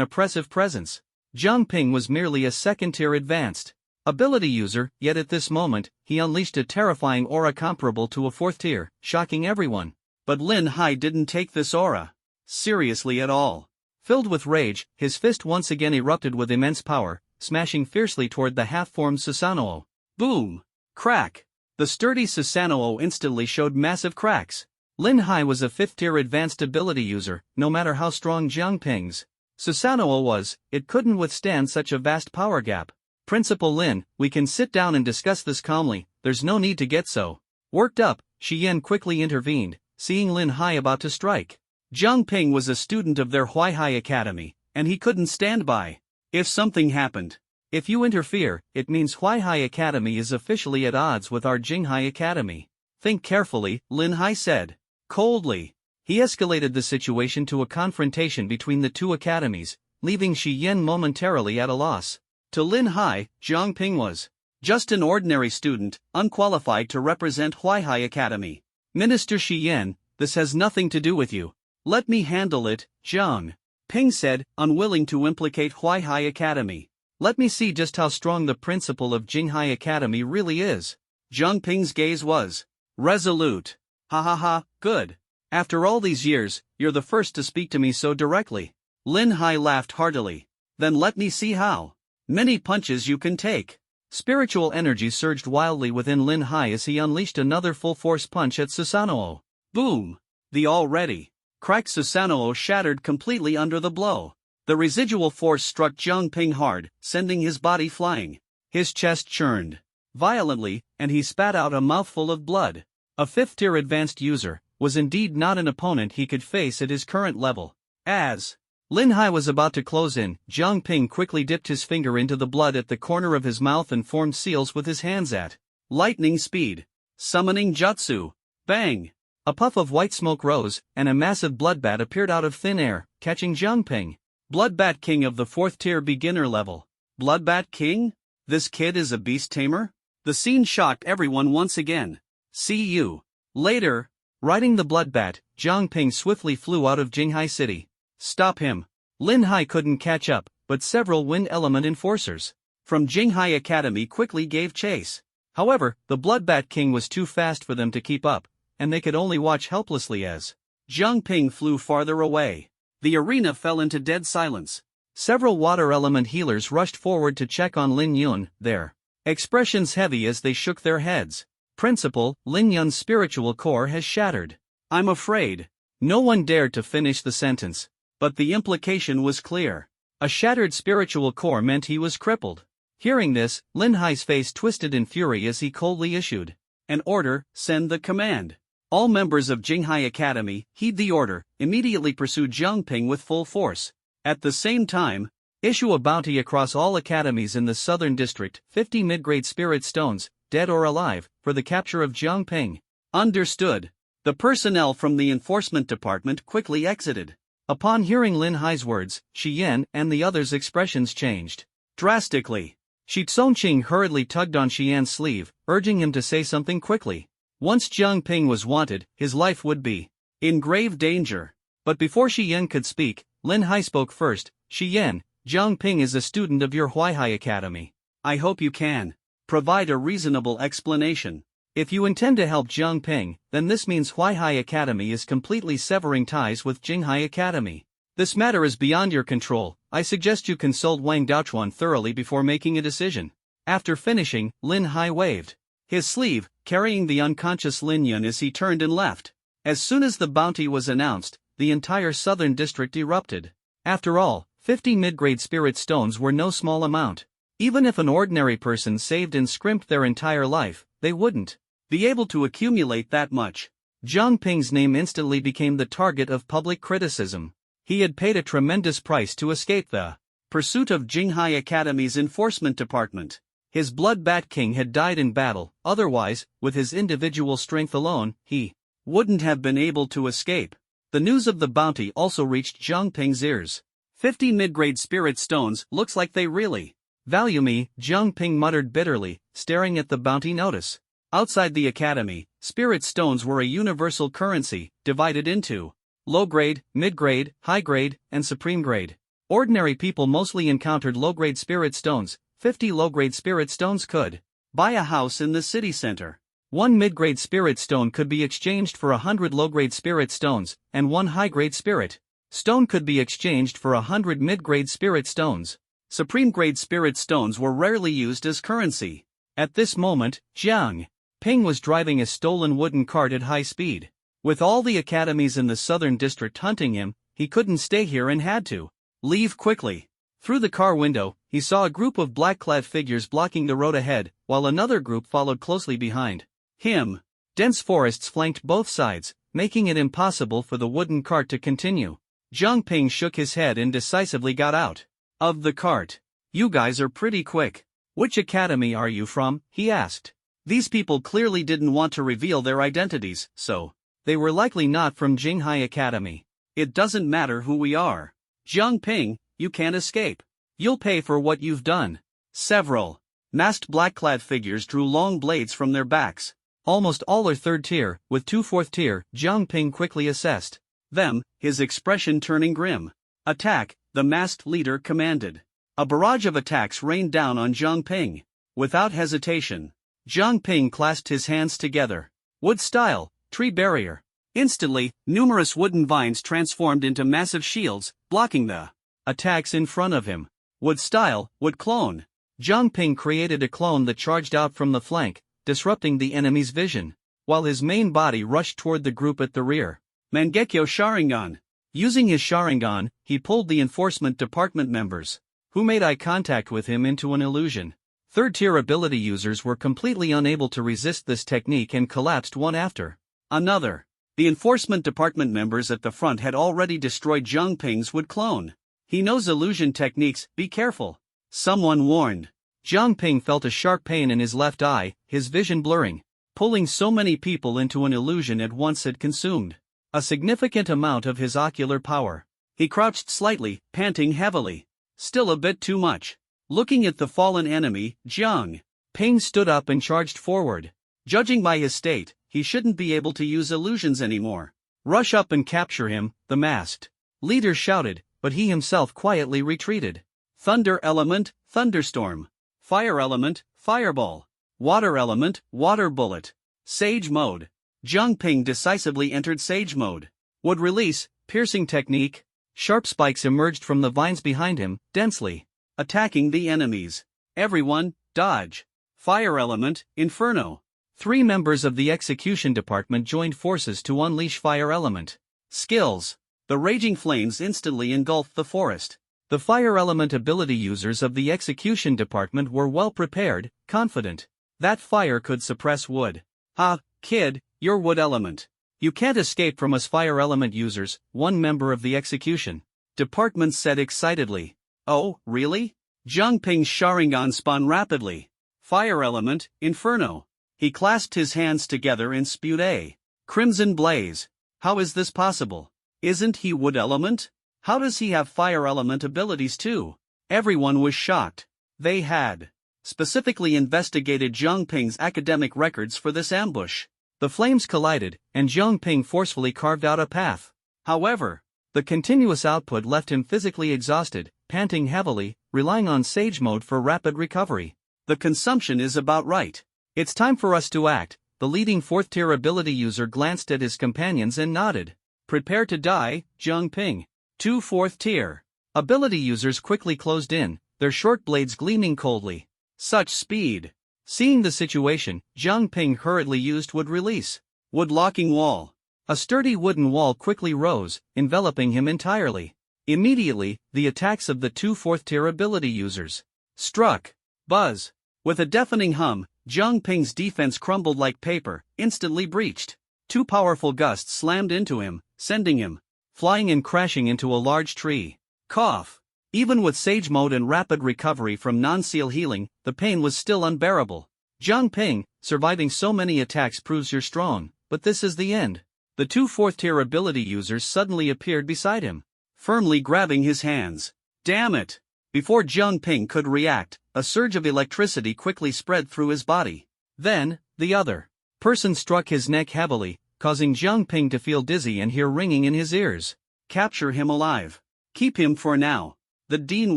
oppressive presence. Jiang Ping was merely a 2nd-tier advanced ability user, yet at this moment, he unleashed a terrifying aura comparable to a 4th-tier, shocking everyone. But Lin Hai didn't take this aura seriously at all. Filled with rage, his fist once again erupted with immense power, smashing fiercely toward the half-formed Susanoo. Boom! Crack! The sturdy Susanoo instantly showed massive cracks. Lin Hai was a 5th-tier advanced ability user, no matter how strong Jiang Ping's Susanoo was, it couldn't withstand such a vast power gap. Principal Lin, we can sit down and discuss this calmly, there's no need to get so worked up. Shi Yan quickly intervened, seeing Lin Hai about to strike. Jiang Ping was a student of their Huaihai Academy, and he couldn't stand by. If something happened, if you interfere, it means Huaihai Academy is officially at odds with our Jinghai Academy. Think carefully, Lin Hai said. Coldly, he escalated the situation to a confrontation between the two academies, leaving Shi Yan momentarily at a loss. To Lin Hai, Jiang Ping was just an ordinary student, unqualified to represent Huaihai Academy. Minister Shi Yan, this has nothing to do with you. Let me handle it, Jiang Ping said, unwilling to implicate Huaihai Academy. Let me see just how strong the principal of Jinghai Academy really is. Jiang Ping's gaze was resolute. Ha ha ha, good. After all these years, you're the first to speak to me so directly. Lin Hai laughed heartily. Then let me see how many punches you can take. Spiritual energy surged wildly within Lin Hai as he unleashed another full-force punch at Susanoo. Boom! The already cracked Susanoo shattered completely under the blow. The residual force struck Jiang Ping hard, sending his body flying. His chest churned violently, and he spat out a mouthful of blood. A 5th-tier advanced user was indeed not an opponent he could face at his current level. As Lin Hai was about to close in, Jiang Ping quickly dipped his finger into the blood at the corner of his mouth and formed seals with his hands at lightning speed. Summoning Jutsu. Bang! A puff of white smoke rose, and a massive bloodbat appeared out of thin air, catching Jiang Ping. Bloodbat King of the 4th-tier beginner level. Bloodbat King? This kid is a beast tamer? The scene shocked everyone once again. See you later. Riding the bloodbat, Jiang Ping swiftly flew out of Jinghai City. Stop him. Lin Hai couldn't catch up, but several Wind Element enforcers from Jinghai Academy quickly gave chase. However, the Bloodbat King was too fast for them to keep up, and they could only watch helplessly as Jiang Ping flew farther away. The arena fell into dead silence. Several water element healers rushed forward to check on Lin Yun, their expressions heavy as they shook their heads. Principal, Lin Yun's spiritual core has shattered. I'm afraid. No one dared to finish the sentence, but the implication was clear. A shattered spiritual core meant he was crippled. Hearing this, Lin Hai's face twisted in fury as he coldly issued an order: send the command. All members of Jinghai Academy, heed the order, immediately pursue Jiang Ping with full force. At the same time, issue a bounty across all academies in the Southern District, 50 mid-grade spirit stones, dead or alive, for the capture of Jiang Ping. Understood. The personnel from the enforcement department quickly exited. Upon hearing Lin Hai's words, Shi Yan and the others' expressions changed drastically. Shi Tsongqing hurriedly tugged on Shi Yan's sleeve, urging him to say something quickly. Once Jiang Ping was wanted, his life would be in grave danger. But before Shi Yan could speak, Lin Hai spoke first. Shi Yan, Jiang Ping is a student of your Huaihai Academy. I hope you can provide a reasonable explanation. If you intend to help Jiang Ping, then this means Huaihai Academy is completely severing ties with Jinghai Academy. This matter is beyond your control. I suggest you consult Wang Daochuan thoroughly before making a decision. After finishing, Lin Hai waved his sleeve, carrying the unconscious Lin Yun as he turned and left. As soon as the bounty was announced, the entire Southern District erupted. After all, 50 mid-grade spirit stones were no small amount. Even if an ordinary person saved and scrimped their entire life, they wouldn't be able to accumulate that much. Jiang Ping's name instantly became the target of public criticism. He had paid a tremendous price to escape the pursuit of Jinghai Academy's enforcement department. His Bloodbat King had died in battle, otherwise, with his individual strength alone, he wouldn't have been able to escape. The news of the bounty also reached Jiang Ping's ears. 50 mid-grade spirit stones, looks like they really value me, Jiang Ping muttered bitterly, staring at the bounty notice. Outside the academy, spirit stones were a universal currency, divided into low-grade, mid-grade, high-grade, and supreme grade. Ordinary people mostly encountered low-grade spirit stones. 50 low-grade spirit stones could buy a house in the city center. 1 mid-grade spirit stone could be exchanged for 100 low-grade spirit stones, and 1 high-grade spirit stone could be exchanged for 100 mid-grade spirit stones. Supreme-grade spirit stones were rarely used as currency. At this moment, Jiang Ping was driving a stolen wooden cart at high speed. With all the academies in the Southern District hunting him, he couldn't stay here and had to leave quickly. Through the car window, he saw a group of black-clad figures blocking the road ahead, while another group followed closely behind him. Dense forests flanked both sides, making it impossible for the wooden cart to continue. Jiang Ping shook his head and decisively got out of the cart. You guys are pretty quick. Which academy are you from? He asked. These people clearly didn't want to reveal their identities, so they were likely not from Jinghai Academy. It doesn't matter who we are. Jiang Ping, you can't escape. You'll pay for what you've done. Several masked black-clad figures drew long blades from their backs. Almost all are 3rd tier, with 2 4th tier, Jiang Ping quickly assessed them, his expression turning grim. Attack, the masked leader commanded. A barrage of attacks rained down on Jiang Ping. Without hesitation, Jiang Ping clasped his hands together. Wood style, tree barrier. Instantly, numerous wooden vines transformed into massive shields, blocking the attacks in front of him. Wood style, wood clone. Jiang Ping created a clone that charged out from the flank, disrupting the enemy's vision, while his main body rushed toward the group at the rear. Mangekyo Sharingan. Using his Sharingan, he pulled the enforcement department members, who made eye contact with him, into an illusion. Third-tier ability users were completely unable to resist this technique and collapsed one after another. The enforcement department members at the front had already destroyed Zhang Ping's wood clone. He knows illusion techniques, be careful, someone warned. Zhang Ping felt a sharp pain in his left eye, his vision blurring. Pulling so many people into an illusion at once had consumed a significant amount of his ocular power. He crouched slightly, panting heavily. Still a bit too much. Looking at the fallen enemy, Zhang Ping stood up and charged forward. Judging by his state, he shouldn't be able to use illusions anymore. Rush up and capture him, the masked leader shouted, but he himself quietly retreated. Thunder element, thunderstorm. Fire element, fireball. Water element, water bullet. Sage mode. Zhang Ping decisively entered Sage mode. Would release, piercing technique. Sharp spikes emerged from the vines behind him, densely attacking the enemies. Everyone, dodge. Fire element, inferno. 3 members of the execution department joined forces to unleash fire element skills. The raging flames instantly engulfed the forest. The fire element ability users of the execution department were well prepared, confident that fire could suppress wood. Ha, kid, you're wood element. You can't escape from us fire element users, one member of the execution department said excitedly. Oh, really? Zhang Ping's Sharingan spun rapidly. Fire element, inferno. He clasped his hands together and spewed a crimson blaze. How is this possible? Isn't he wood element? How does he have fire element abilities too? Everyone was shocked. They had specifically investigated Zhang Ping's academic records for this ambush. The flames collided, and Zhang Ping forcefully carved out a path. However, the continuous output left him physically exhausted, panting heavily, relying on Sage mode for rapid recovery. The consumption is about right. It's time for us to act. The leading 4th-tier ability user glanced at his companions and nodded. Prepare to die, Zhang Ping. 2 4th-tier ability users quickly closed in, their short blades gleaming coldly. Such speed. Seeing the situation, Zhang Ping hurriedly used wood release. Wood locking wall. A sturdy wooden wall quickly rose, enveloping him entirely. Immediately, the attacks of the 2 4th-tier ability users struck. Buzz. With a deafening hum, Zhang Ping's defense crumbled like paper, instantly breached. 2 powerful gusts slammed into him, sending him flying and crashing into a large tree. Cough. Even with Sage mode and rapid recovery from non-seal healing, the pain was still unbearable. Zhang Ping, surviving so many attacks proves you're strong, but this is the end. The 2 4th-tier ability users suddenly appeared beside him, firmly grabbing his hands. Damn it! Before Zhang Ping could react, a surge of electricity quickly spread through his body. Then, the other person struck his neck heavily, causing Zhang Ping to feel dizzy and hear ringing in his ears. Capture him alive. Keep him for now. The Dean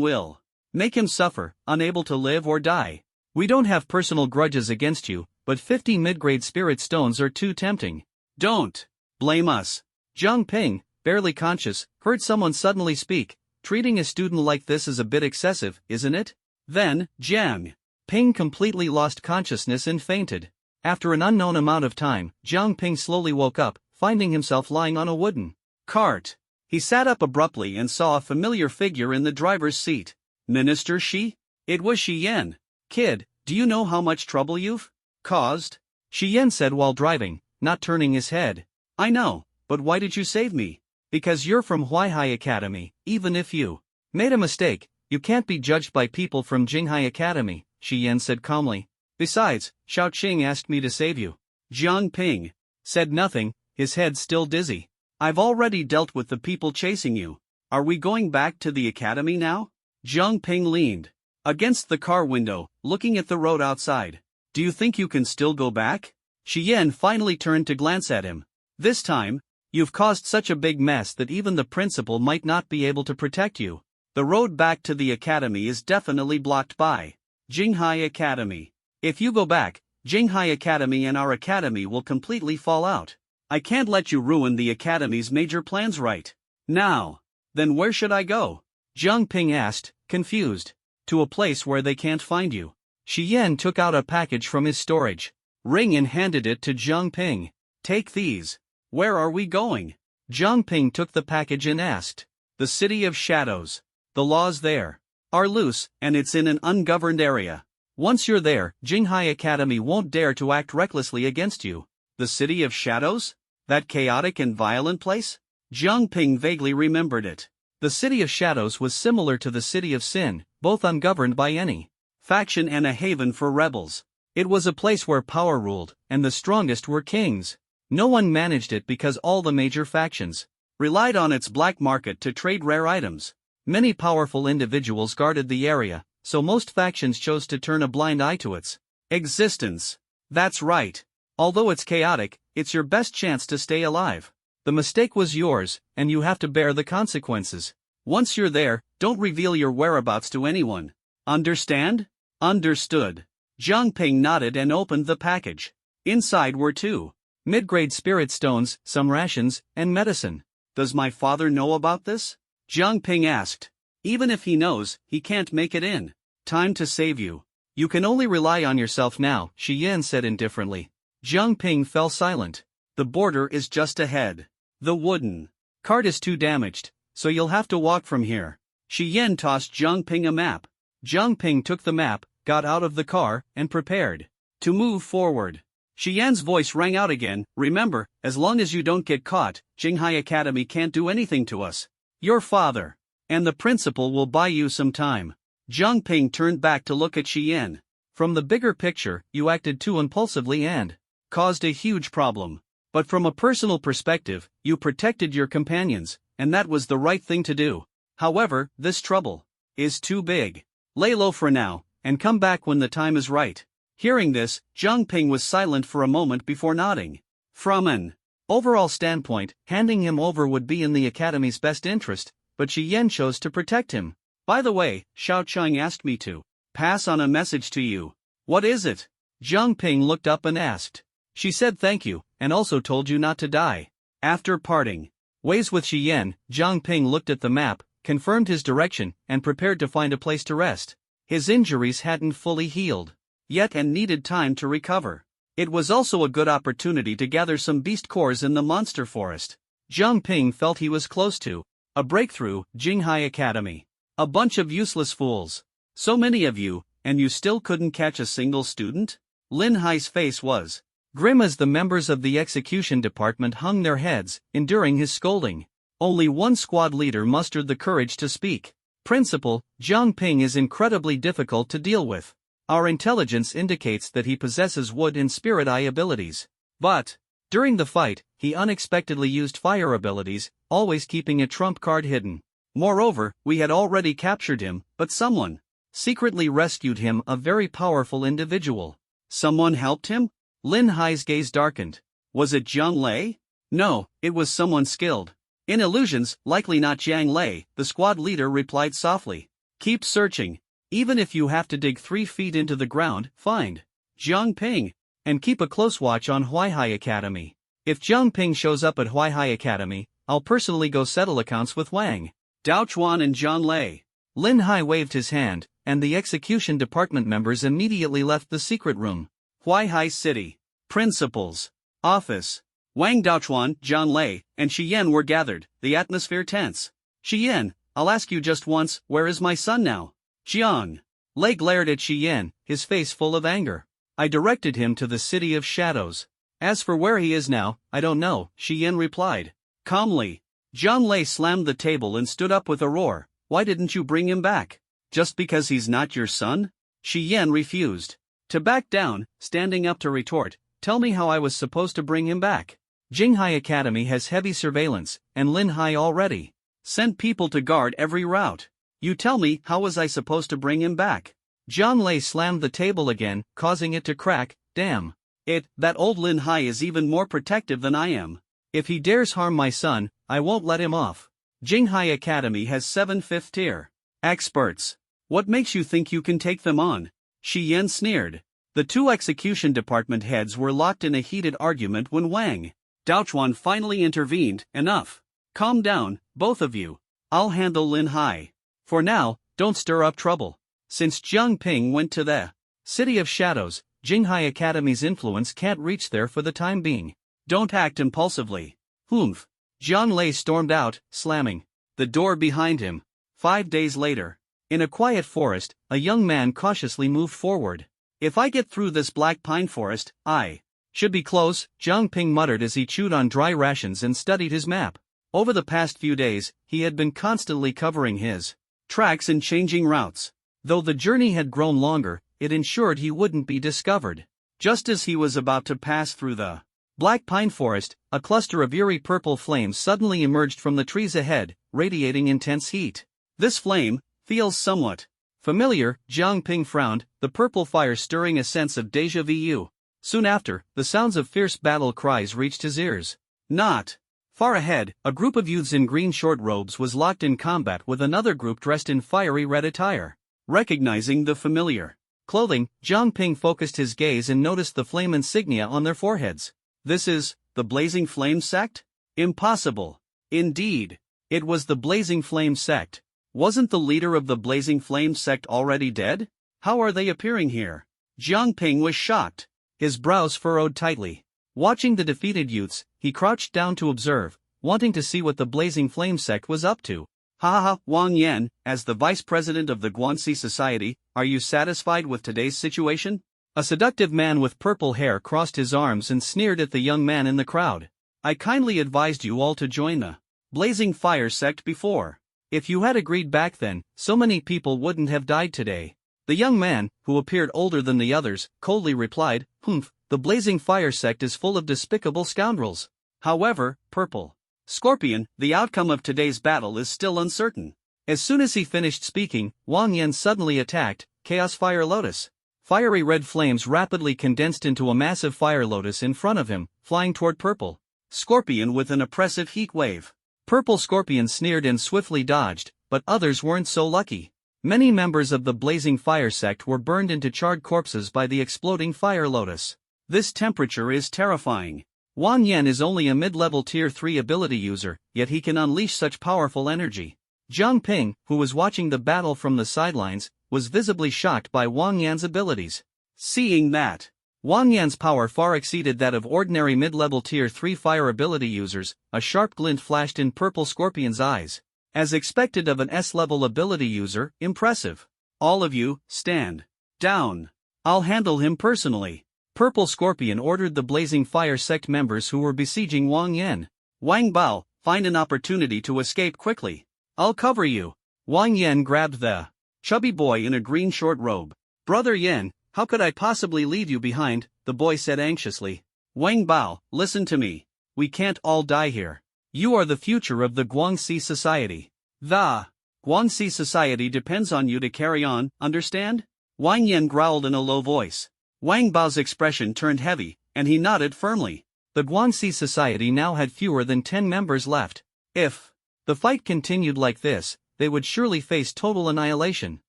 will make him suffer, unable to live or die. We don't have personal grudges against you, but 50 mid-grade spirit stones are too tempting. Don't blame us. Zhang Ping, barely conscious, heard someone suddenly speak. Treating a student like this is a bit excessive, isn't it? Then, Zhang Ping completely lost consciousness and fainted. After an unknown amount of time, Zhang Ping slowly woke up, finding himself lying on a wooden cart. He sat up abruptly and saw a familiar figure in the driver's seat. Minister Shi? It was Shi Yan. Kid, do you know how much trouble you've caused? Shi Yan said while driving, not turning his head. I know, but why did you save me? Because you're from Huaihai Academy. Even if you made a mistake, you can't be judged by people from Jinghai Academy, Shi Yan said calmly. Besides, Xiao Qing asked me to save you. Zhang Ping said nothing, his head still dizzy. I've already dealt with the people chasing you. Are we going back to the academy now? Zhang Ping leaned against the car window, looking at the road outside. Do you think you can still go back? Shi Yan finally turned to glance at him. This time, you've caused such a big mess that even the principal might not be able to protect you. The road back to the academy is definitely blocked by Jinghai Academy. If you go back, Jinghai Academy and our academy will completely fall out. I can't let you ruin the academy's major plans right now. Then where should I go? Zhang Ping asked, confused. To a place where they can't find you. Shi Yan took out a package from his storage ring and handed it to Zhang Ping. Take these. Where are we going? Jiang Ping took the package and asked. The City of Shadows. The laws there are loose, and it's in an ungoverned area. Once you're there, Jinghai Academy won't dare to act recklessly against you. The City of Shadows? That chaotic and violent place? Jiang Ping vaguely remembered it. The City of Shadows was similar to the City of Sin, both ungoverned by any faction and a haven for rebels. It was a place where power ruled, and the strongest were kings. No one managed it because all the major factions relied on its black market to trade rare items. Many powerful individuals guarded the area, so most factions chose to turn a blind eye to its existence. That's right. Although it's chaotic, it's your best chance to stay alive. The mistake was yours, and you have to bear the consequences. Once you're there, don't reveal your whereabouts to anyone. Understand? Understood. Jiang Ping nodded and opened the package. Inside were 2 mid-grade spirit stones, some rations, and medicine. Does my father know about this? Jiang Ping asked. Even if he knows, he can't make it in. Time to save you. You can only rely on yourself now, Shi Yan said indifferently. Jiang Ping fell silent. The border is just ahead. The wooden cart is too damaged, so you'll have to walk from here. Shi Yan tossed Jiang Ping a map. Jiang Ping took the map, got out of the car, and prepared to move forward. Shi Yan's voice rang out again. Remember, as long as you don't get caught, Jinghai Academy can't do anything to us. Your father and the principal will buy you some time. Jiang Ping turned back to look at Shi Yan. From the bigger picture, you acted too impulsively and caused a huge problem. But from a personal perspective, you protected your companions, and that was the right thing to do. However, this trouble is too big. Lay low for now, and come back when the time is right. Hearing this, Jiang Ping was silent for a moment before nodding. From an overall standpoint, handing him over would be in the Academy's best interest, but Shi Yan chose to protect him. By the way, Xiao Cheng asked me to pass on a message to you. What is it? Jiang Ping looked up and asked. She said thank you, and also told you not to die. After parting ways with Shi Yan, Jiang Ping looked at the map, confirmed his direction, and prepared to find a place to rest. His injuries hadn't fully healed yet and needed time to recover. It was also a good opportunity to gather some beast cores in the monster forest. Jiang Ping felt he was close to a breakthrough. Jinghai Academy. A bunch of useless fools. So many of you, and you still couldn't catch a single student? Lin Hai's face was grim as the members of the execution department hung their heads, enduring his scolding. Only one squad leader mustered the courage to speak. Principal, Jiang Ping is incredibly difficult to deal with. Our intelligence indicates that he possesses wood and spirit eye abilities. But during the fight, he unexpectedly used fire abilities, always keeping a trump card hidden. Moreover, we had already captured him, but someone secretly rescued him, a very powerful individual. Someone helped him? Lin Hai's gaze darkened. Was it Jiang Lei? No, it was someone skilled in illusions, likely not Jiang Lei, the squad leader replied softly. Keep searching. Even if you have to dig 3 feet into the ground, find Jiang Ping, and keep a close watch on Huaihai Academy. If Jiang Ping shows up at Huaihai Academy, I'll personally go settle accounts with Wang Daochuan and Jiang Lei. Lin Hai waved his hand, and the execution department members immediately left the secret room. Huaihai City. Principal's office. Wang Daochuan, Jiang Lei, and Shi Yan were gathered, the atmosphere tense. Shi Yan, I'll ask you just once, where is my son now? Jiang Lei glared at Shi Yan, his face full of anger. I directed him to the City of Shadows. As for where he is now, I don't know, Shi Yan replied. Calmly. Jiang Lei slammed the table and stood up with a roar. Why didn't you bring him back? Just because he's not your son? Shi Yan refused to back down, standing up to retort. Tell me how I was supposed to bring him back. Jinghai Academy has heavy surveillance, and Lin Hai already sent people to guard every route. You tell me, how was I supposed to bring him back? Jiang Lei slammed the table again, causing it to crack. Damn. That old Lin Hai is even more protective than I am. If he dares harm my son, I won't let him off. Jinghai Academy has 7 fifth-tier experts. What makes you think you can take them on? Shi Yan sneered. The 2 execution department heads were locked in a heated argument when Wang Daochuan finally intervened. Enough. Calm down, both of you. I'll handle Lin Hai. For now, don't stir up trouble. Since Jiang Ping went to the City of Shadows, Jinghai Academy's influence can't reach there for the time being. Don't act impulsively. Humph. Jiang Lei stormed out, slamming the door behind him. 5 days later. In a quiet forest, a young man cautiously moved forward. If I get through this black pine forest, I should be close, Jiang Ping muttered as he chewed on dry rations and studied his map. Over the past few days, he had been constantly covering his tracks and changing routes. Though the journey had grown longer, it ensured he wouldn't be discovered. Just as he was about to pass through the black pine forest, a cluster of eerie purple flames suddenly emerged from the trees ahead, radiating intense heat. This flame feels somewhat familiar, Jiang Ping frowned, the purple fire stirring a sense of déjà vu. Soon after, the sounds of fierce battle cries reached his ears. Not far ahead, a group of youths in green short robes was locked in combat with another group dressed in fiery red attire. Recognizing the familiar clothing, Jiang Ping focused his gaze and noticed the flame insignia on their foreheads. This is the Blazing Flame Sect? Impossible. Indeed. It was the Blazing Flame Sect. Wasn't the leader of the Blazing Flame Sect already dead? How are they appearing here? Jiang Ping was shocked. His brows furrowed tightly. Watching the defeated youths, he crouched down to observe, wanting to see what the Blazing Flame Sect was up to. Ha ha, Wang Yan, as the vice president of the Guanxi Society, are you satisfied with today's situation? A seductive man with purple hair crossed his arms and sneered at the young man in the crowd. I kindly advised you all to join the Blazing Fire Sect before. If you had agreed back then, so many people wouldn't have died today. The young man, who appeared older than the others, coldly replied, "Humph, the Blazing Fire Sect is full of despicable scoundrels." However, Purple Scorpion, the outcome of today's battle is still uncertain. As soon as he finished speaking, Wang Yan suddenly attacked, Chaos Fire Lotus. Fiery red flames rapidly condensed into a massive fire lotus in front of him, flying toward Purple Scorpion with an oppressive heat wave. Purple Scorpion sneered and swiftly dodged, but others weren't so lucky. Many members of the Blazing Fire Sect were burned into charred corpses by the exploding fire lotus. This temperature is terrifying. Wang Yan is only a mid-level tier 3 ability user, yet he can unleash such powerful energy. Jiang Ping, who was watching the battle from the sidelines, was visibly shocked by Wang Yan's abilities. Seeing that Wang Yan's power far exceeded that of ordinary mid-level tier 3 fire ability users, a sharp glint flashed in Purple Scorpion's eyes. As expected of an S-level ability user, impressive. All of you, stand down. I'll handle him personally. Purple Scorpion ordered the Blazing Fire Sect members who were besieging Wang Yan. Wang Bao, find an opportunity to escape quickly. I'll cover you. Wang Yan grabbed the chubby boy in a green short robe. Brother Yan, how could I possibly leave you behind? The boy said anxiously. Wang Bao, listen to me. We can't all die here. You are the future of the Guanxi Society. The Guanxi Society depends on you to carry on, understand? Wang Yan growled in a low voice. Wang Bao's expression turned heavy, and he nodded firmly. The Guanxi Society now had fewer than 10 members left. If the fight continued like this, they would surely face total annihilation.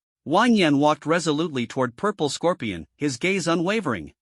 Wang Yan walked resolutely toward Purple Scorpion, his gaze unwavering.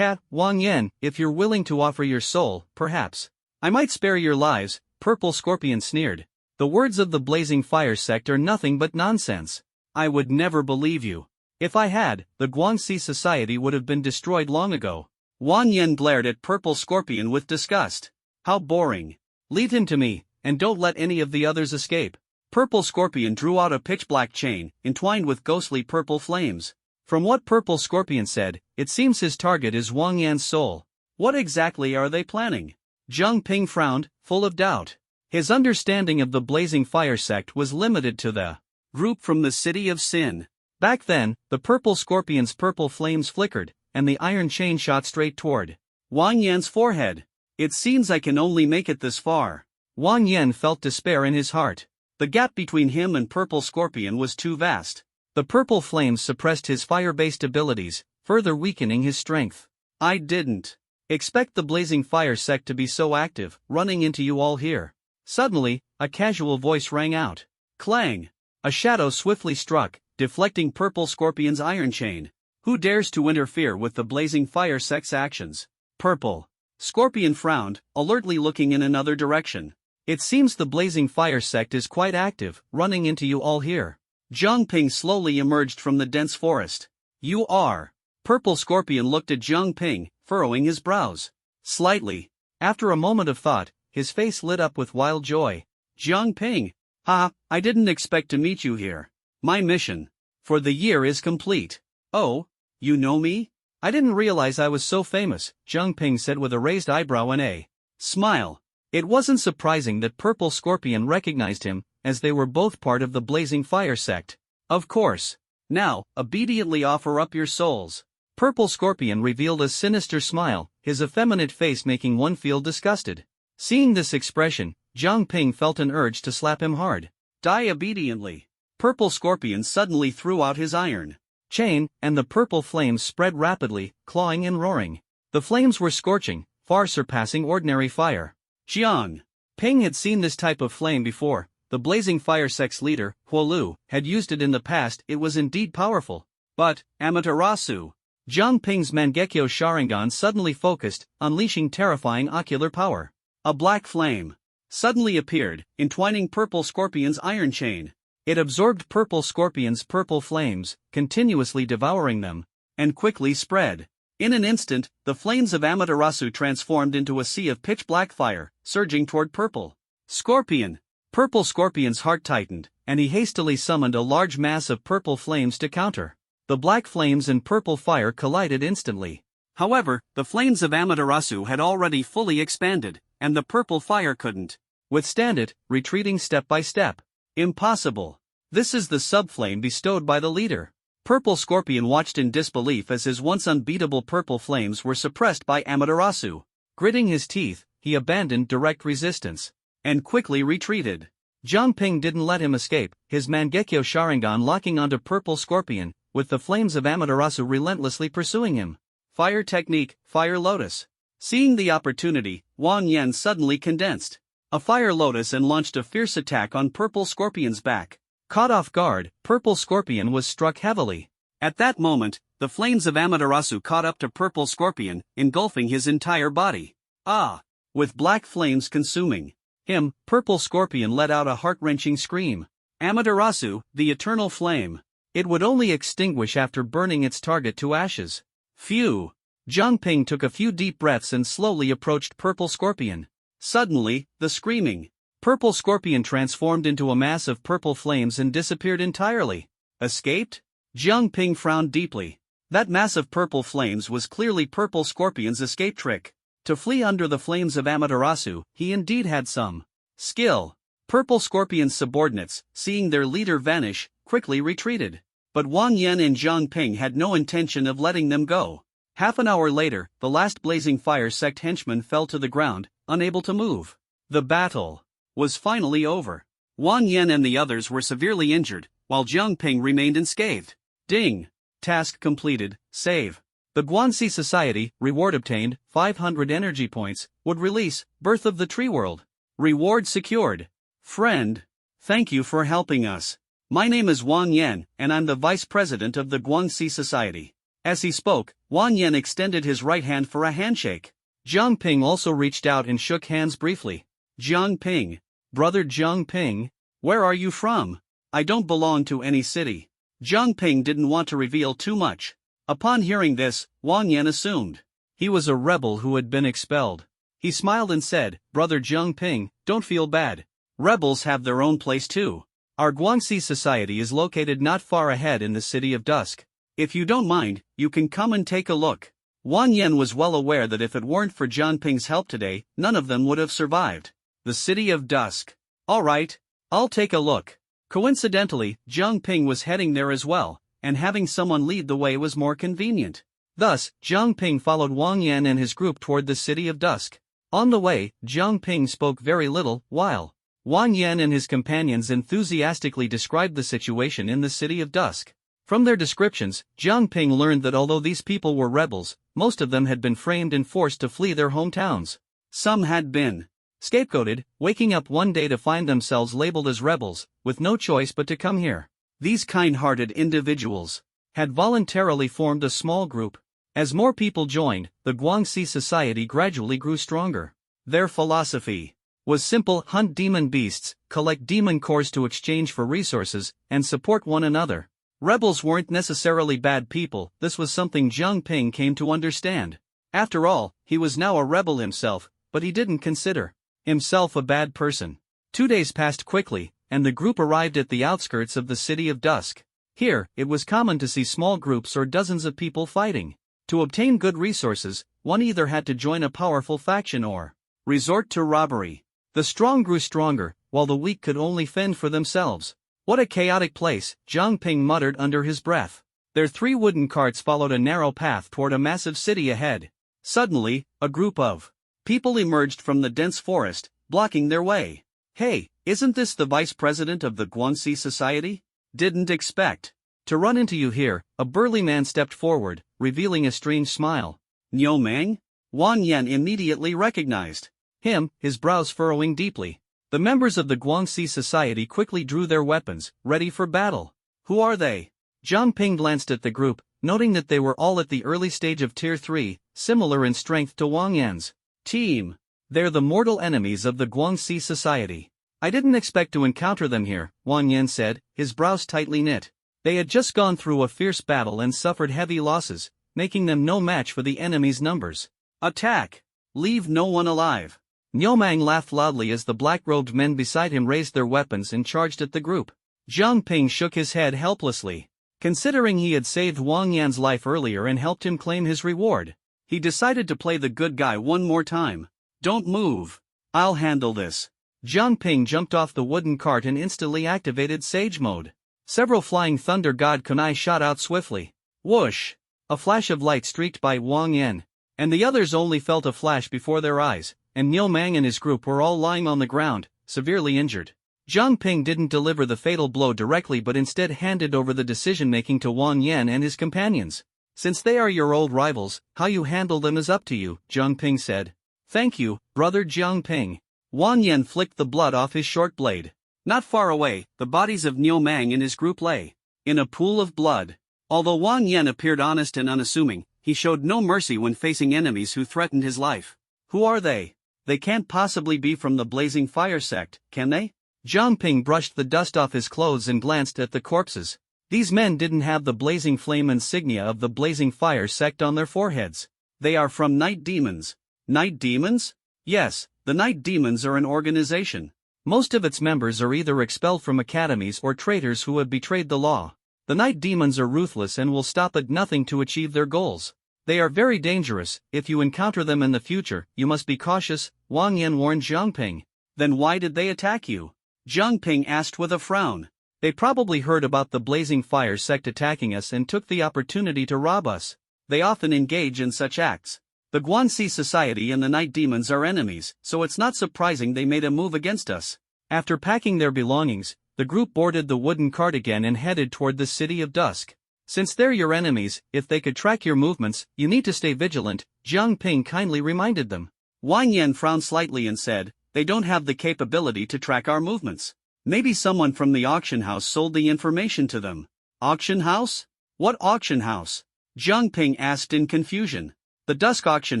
Wang Yan, if you're willing to offer your soul, perhaps I might spare your lives, Purple Scorpion sneered. The words of the Blazing Fire Sect are nothing but nonsense. I would never believe you. If I had, the Guanxi Society would have been destroyed long ago. Wang Yan glared at Purple Scorpion with disgust. How boring. Leave him to me, and don't let any of the others escape. Purple Scorpion drew out a pitch-black chain, entwined with ghostly purple flames. From what Purple Scorpion said, it seems his target is Wang Yan's soul. What exactly are they planning? Jiang Ping frowned, full of doubt. His understanding of the Blazing Fire Sect was limited to the group from the City of Sin. Back then, the Purple Scorpion's purple flames flickered, and the iron chain shot straight toward Wang Yan's forehead. It seems I can only make it this far. Wang Yan felt despair in his heart. The gap between him and Purple Scorpion was too vast. The purple flames suppressed his fire-based abilities, further weakening his strength. I didn't expect the Blazing Fire Sect to be so active, running into you all here. Suddenly, a casual voice rang out. Clang! A shadow swiftly struck, deflecting Purple Scorpion's iron chain. Who dares to interfere with the Blazing Fire Sect's actions? Purple Scorpion frowned, alertly looking in another direction. It seems the Blazing Fire Sect is quite active, running into you all here. Jiang Ping slowly emerged from the dense forest. You are. Purple Scorpion looked at Jiang Ping, furrowing his brows slightly. After a moment of thought, his face lit up with wild joy. Jiang Ping! Ha, I didn't expect to meet you here. My mission for the year is complete. Oh, you know me? I didn't realize I was so famous, Jiang Ping said with a raised eyebrow and a smile. It wasn't surprising that Purple Scorpion recognized him, as they were both part of the Blazing Fire sect. Of course. Now, obediently offer up your souls. Purple Scorpion revealed a sinister smile, his effeminate face making one feel disgusted. Seeing this expression, Jiang Ping felt an urge to slap him hard. Die obediently. Purple Scorpion suddenly threw out his iron chain, and the purple flames spread rapidly, clawing and roaring. The flames were scorching, far surpassing ordinary fire. Jiang Ping had seen this type of flame before. The Blazing Fire sect's leader, Huolu, had used it in the past. It was indeed powerful. But, Amaterasu! Jiang Ping's Mangekyo Sharingan suddenly focused, unleashing terrifying ocular power. A black flame suddenly appeared, entwining Purple Scorpion's iron chain. It absorbed Purple Scorpion's purple flames, continuously devouring them, and quickly spread. In an instant, the flames of Amaterasu transformed into a sea of pitch-black fire, surging toward Purple Scorpion. Purple Scorpion's heart tightened, and he hastily summoned a large mass of purple flames to counter. The black flames and purple fire collided instantly. However, the flames of Amaterasu had already fully expanded, and the purple fire couldn't withstand it, retreating step by step. Impossible. This is the subflame bestowed by the leader. Purple Scorpion watched in disbelief as his once unbeatable purple flames were suppressed by Amaterasu. Gritting his teeth, he abandoned direct resistance and quickly retreated. Jiang Ping didn't let him escape, his Mangekyo Sharingan locking onto Purple Scorpion, with the flames of Amaterasu relentlessly pursuing him. Fire technique, Fire Lotus. Seeing the opportunity, Wang Yan suddenly condensed a Fire Lotus and launched a fierce attack on Purple Scorpion's back. Caught off guard, Purple Scorpion was struck heavily. At that moment, the flames of Amaterasu caught up to Purple Scorpion, engulfing his entire body. Ah! With black flames consuming him, Purple Scorpion let out a heart-wrenching scream. Amaterasu, the eternal flame. It would only extinguish after burning its target to ashes. Phew! Jiang Ping took a few deep breaths and slowly approached Purple Scorpion. Suddenly, the screaming Purple Scorpion transformed into a mass of purple flames and disappeared entirely. Escaped? Jiang Ping frowned deeply. That mass of purple flames was clearly Purple Scorpion's escape trick. To flee under the flames of Amaterasu, he indeed had some skill. Purple Scorpion's subordinates, seeing their leader vanish, quickly retreated. But Wang Yan and Jiang Ping had no intention of letting them go. Half an hour later, the last Blazing Fire sect henchman fell to the ground, unable to move. The battle was finally over. Wang Yan and the others were severely injured, while Jiang Ping remained unscathed. Ding! Task completed, save. The Guanxi Society, reward obtained, 500 energy points, would release, Birth of the Tree World. Reward secured. Friend, thank you for helping us. My name is Wang Yan, and I'm the Vice President of the Guanxi Society. As he spoke, Wang Yan extended his right hand for a handshake. Jiang Ping also reached out and shook hands briefly. Jiang Ping. Brother Jiang Ping. Where are you from? I don't belong to any city. Jiang Ping didn't want to reveal too much. Upon hearing this, Wang Yan assumed he was a rebel who had been expelled. He smiled and said, Brother Jiang Ping, don't feel bad. Rebels have their own place too. Our Guanxi Society is located not far ahead in the City of Dusk. If you don't mind, you can come and take a look. Wang Yan was well aware that if it weren't for Jiang Ping's help today, none of them would have survived. The City of Dusk. Alright, I'll take a look. Coincidentally, Jiang Ping was heading there as well, and having someone lead the way was more convenient. Thus, Jiang Ping followed Wang Yan and his group toward the City of Dusk. On the way, Jiang Ping spoke very little, while Wang Yan and his companions enthusiastically described the situation in the City of Dusk. From their descriptions, Jiang Ping learned that although these people were rebels, most of them had been framed and forced to flee their hometowns. Some had been scapegoated, waking up one day to find themselves labeled as rebels, with no choice but to come here. These kind-hearted individuals had voluntarily formed a small group. As more people joined, the Guanxi Society gradually grew stronger. Their philosophy was simple: hunt demon beasts, collect demon cores to exchange for resources, and support one another. Rebels weren't necessarily bad people. This was something Jiang Ping came to understand. After all, he was now a rebel himself, but he didn't consider himself a bad person. 2 days passed quickly, and the group arrived at the outskirts of the city of Dusk. Here, it was common to see small groups or dozens of people fighting. To obtain good resources, one either had to join a powerful faction or resort to robbery. The strong grew stronger, while the weak could only fend for themselves. What a chaotic place, Jiang Ping muttered under his breath. Their 3 wooden carts followed a narrow path toward a massive city ahead. Suddenly, a group of people emerged from the dense forest, blocking their way. Hey, isn't this the vice president of the Guanxi Society? Didn't expect to run into you here. A burly man stepped forward, revealing a strange smile. Niu Mang? Wang Yan immediately recognized him, his brows furrowing deeply. The members of the Guanxi Society quickly drew their weapons, ready for battle. Who are they? Jiang Ping glanced at the group, noting that they were all at the early stage of Tier 3, similar in strength to Wang Yan's team. They're the mortal enemies of the Guanxi Society. I didn't expect to encounter them here, Wang Yan said, his brows tightly knit. They had just gone through a fierce battle and suffered heavy losses, making them no match for the enemy's numbers. Attack! Leave no one alive. Niu Mang laughed loudly as the black-robed men beside him raised their weapons and charged at the group. Jiang Ping shook his head helplessly. Considering he had saved Wang Yan's life earlier and helped him claim his reward, he decided to play the good guy one more time. Don't move. I'll handle this. Jiang Ping jumped off the wooden cart and instantly activated Sage Mode. Several flying thunder god kunai shot out swiftly. Whoosh! A flash of light streaked by Wang Yan, and the others only felt a flash before their eyes, and Niu Mang and his group were all lying on the ground, severely injured. Jiang Ping didn't deliver the fatal blow directly but instead handed over the decision-making to Wang Yan and his companions. Since they are your old rivals, how you handle them is up to you, Jiang Ping said. Thank you, brother Jiang Ping. Wang Yan flicked the blood off his short blade. Not far away, the bodies of Niu Mang and his group lay in a pool of blood. Although Wang Yan appeared honest and unassuming, he showed no mercy when facing enemies who threatened his life. Who are they? They can't possibly be from the Blazing Fire sect, can they? Jiang Ping brushed the dust off his clothes and glanced at the corpses. These men didn't have the blazing flame insignia of the Blazing Fire sect on their foreheads. They are from Night Demons. Night Demons? Yes, the Night Demons are an organization. Most of its members are either expelled from academies or traitors who have betrayed the law. The Night Demons are ruthless and will stop at nothing to achieve their goals. They are very dangerous. If you encounter them in the future, you must be cautious, Wang Yan warned Jiang Ping. Then why did they attack you? Jiang Ping asked with a frown. They probably heard about the Blazing Fire sect attacking us and took the opportunity to rob us. They often engage in such acts. The Guanxi Society and the Night Demons are enemies, so it's not surprising they made a move against us. After packing their belongings, the group boarded the wooden cart again and headed toward the city of Dusk. Since they're your enemies, if they could track your movements, you need to stay vigilant, Jiang Ping kindly reminded them. Wang Yan frowned slightly and said, they don't have the capability to track our movements. Maybe someone from the auction house sold the information to them. Auction house? What auction house? Jiang Ping asked in confusion. The Dusk Auction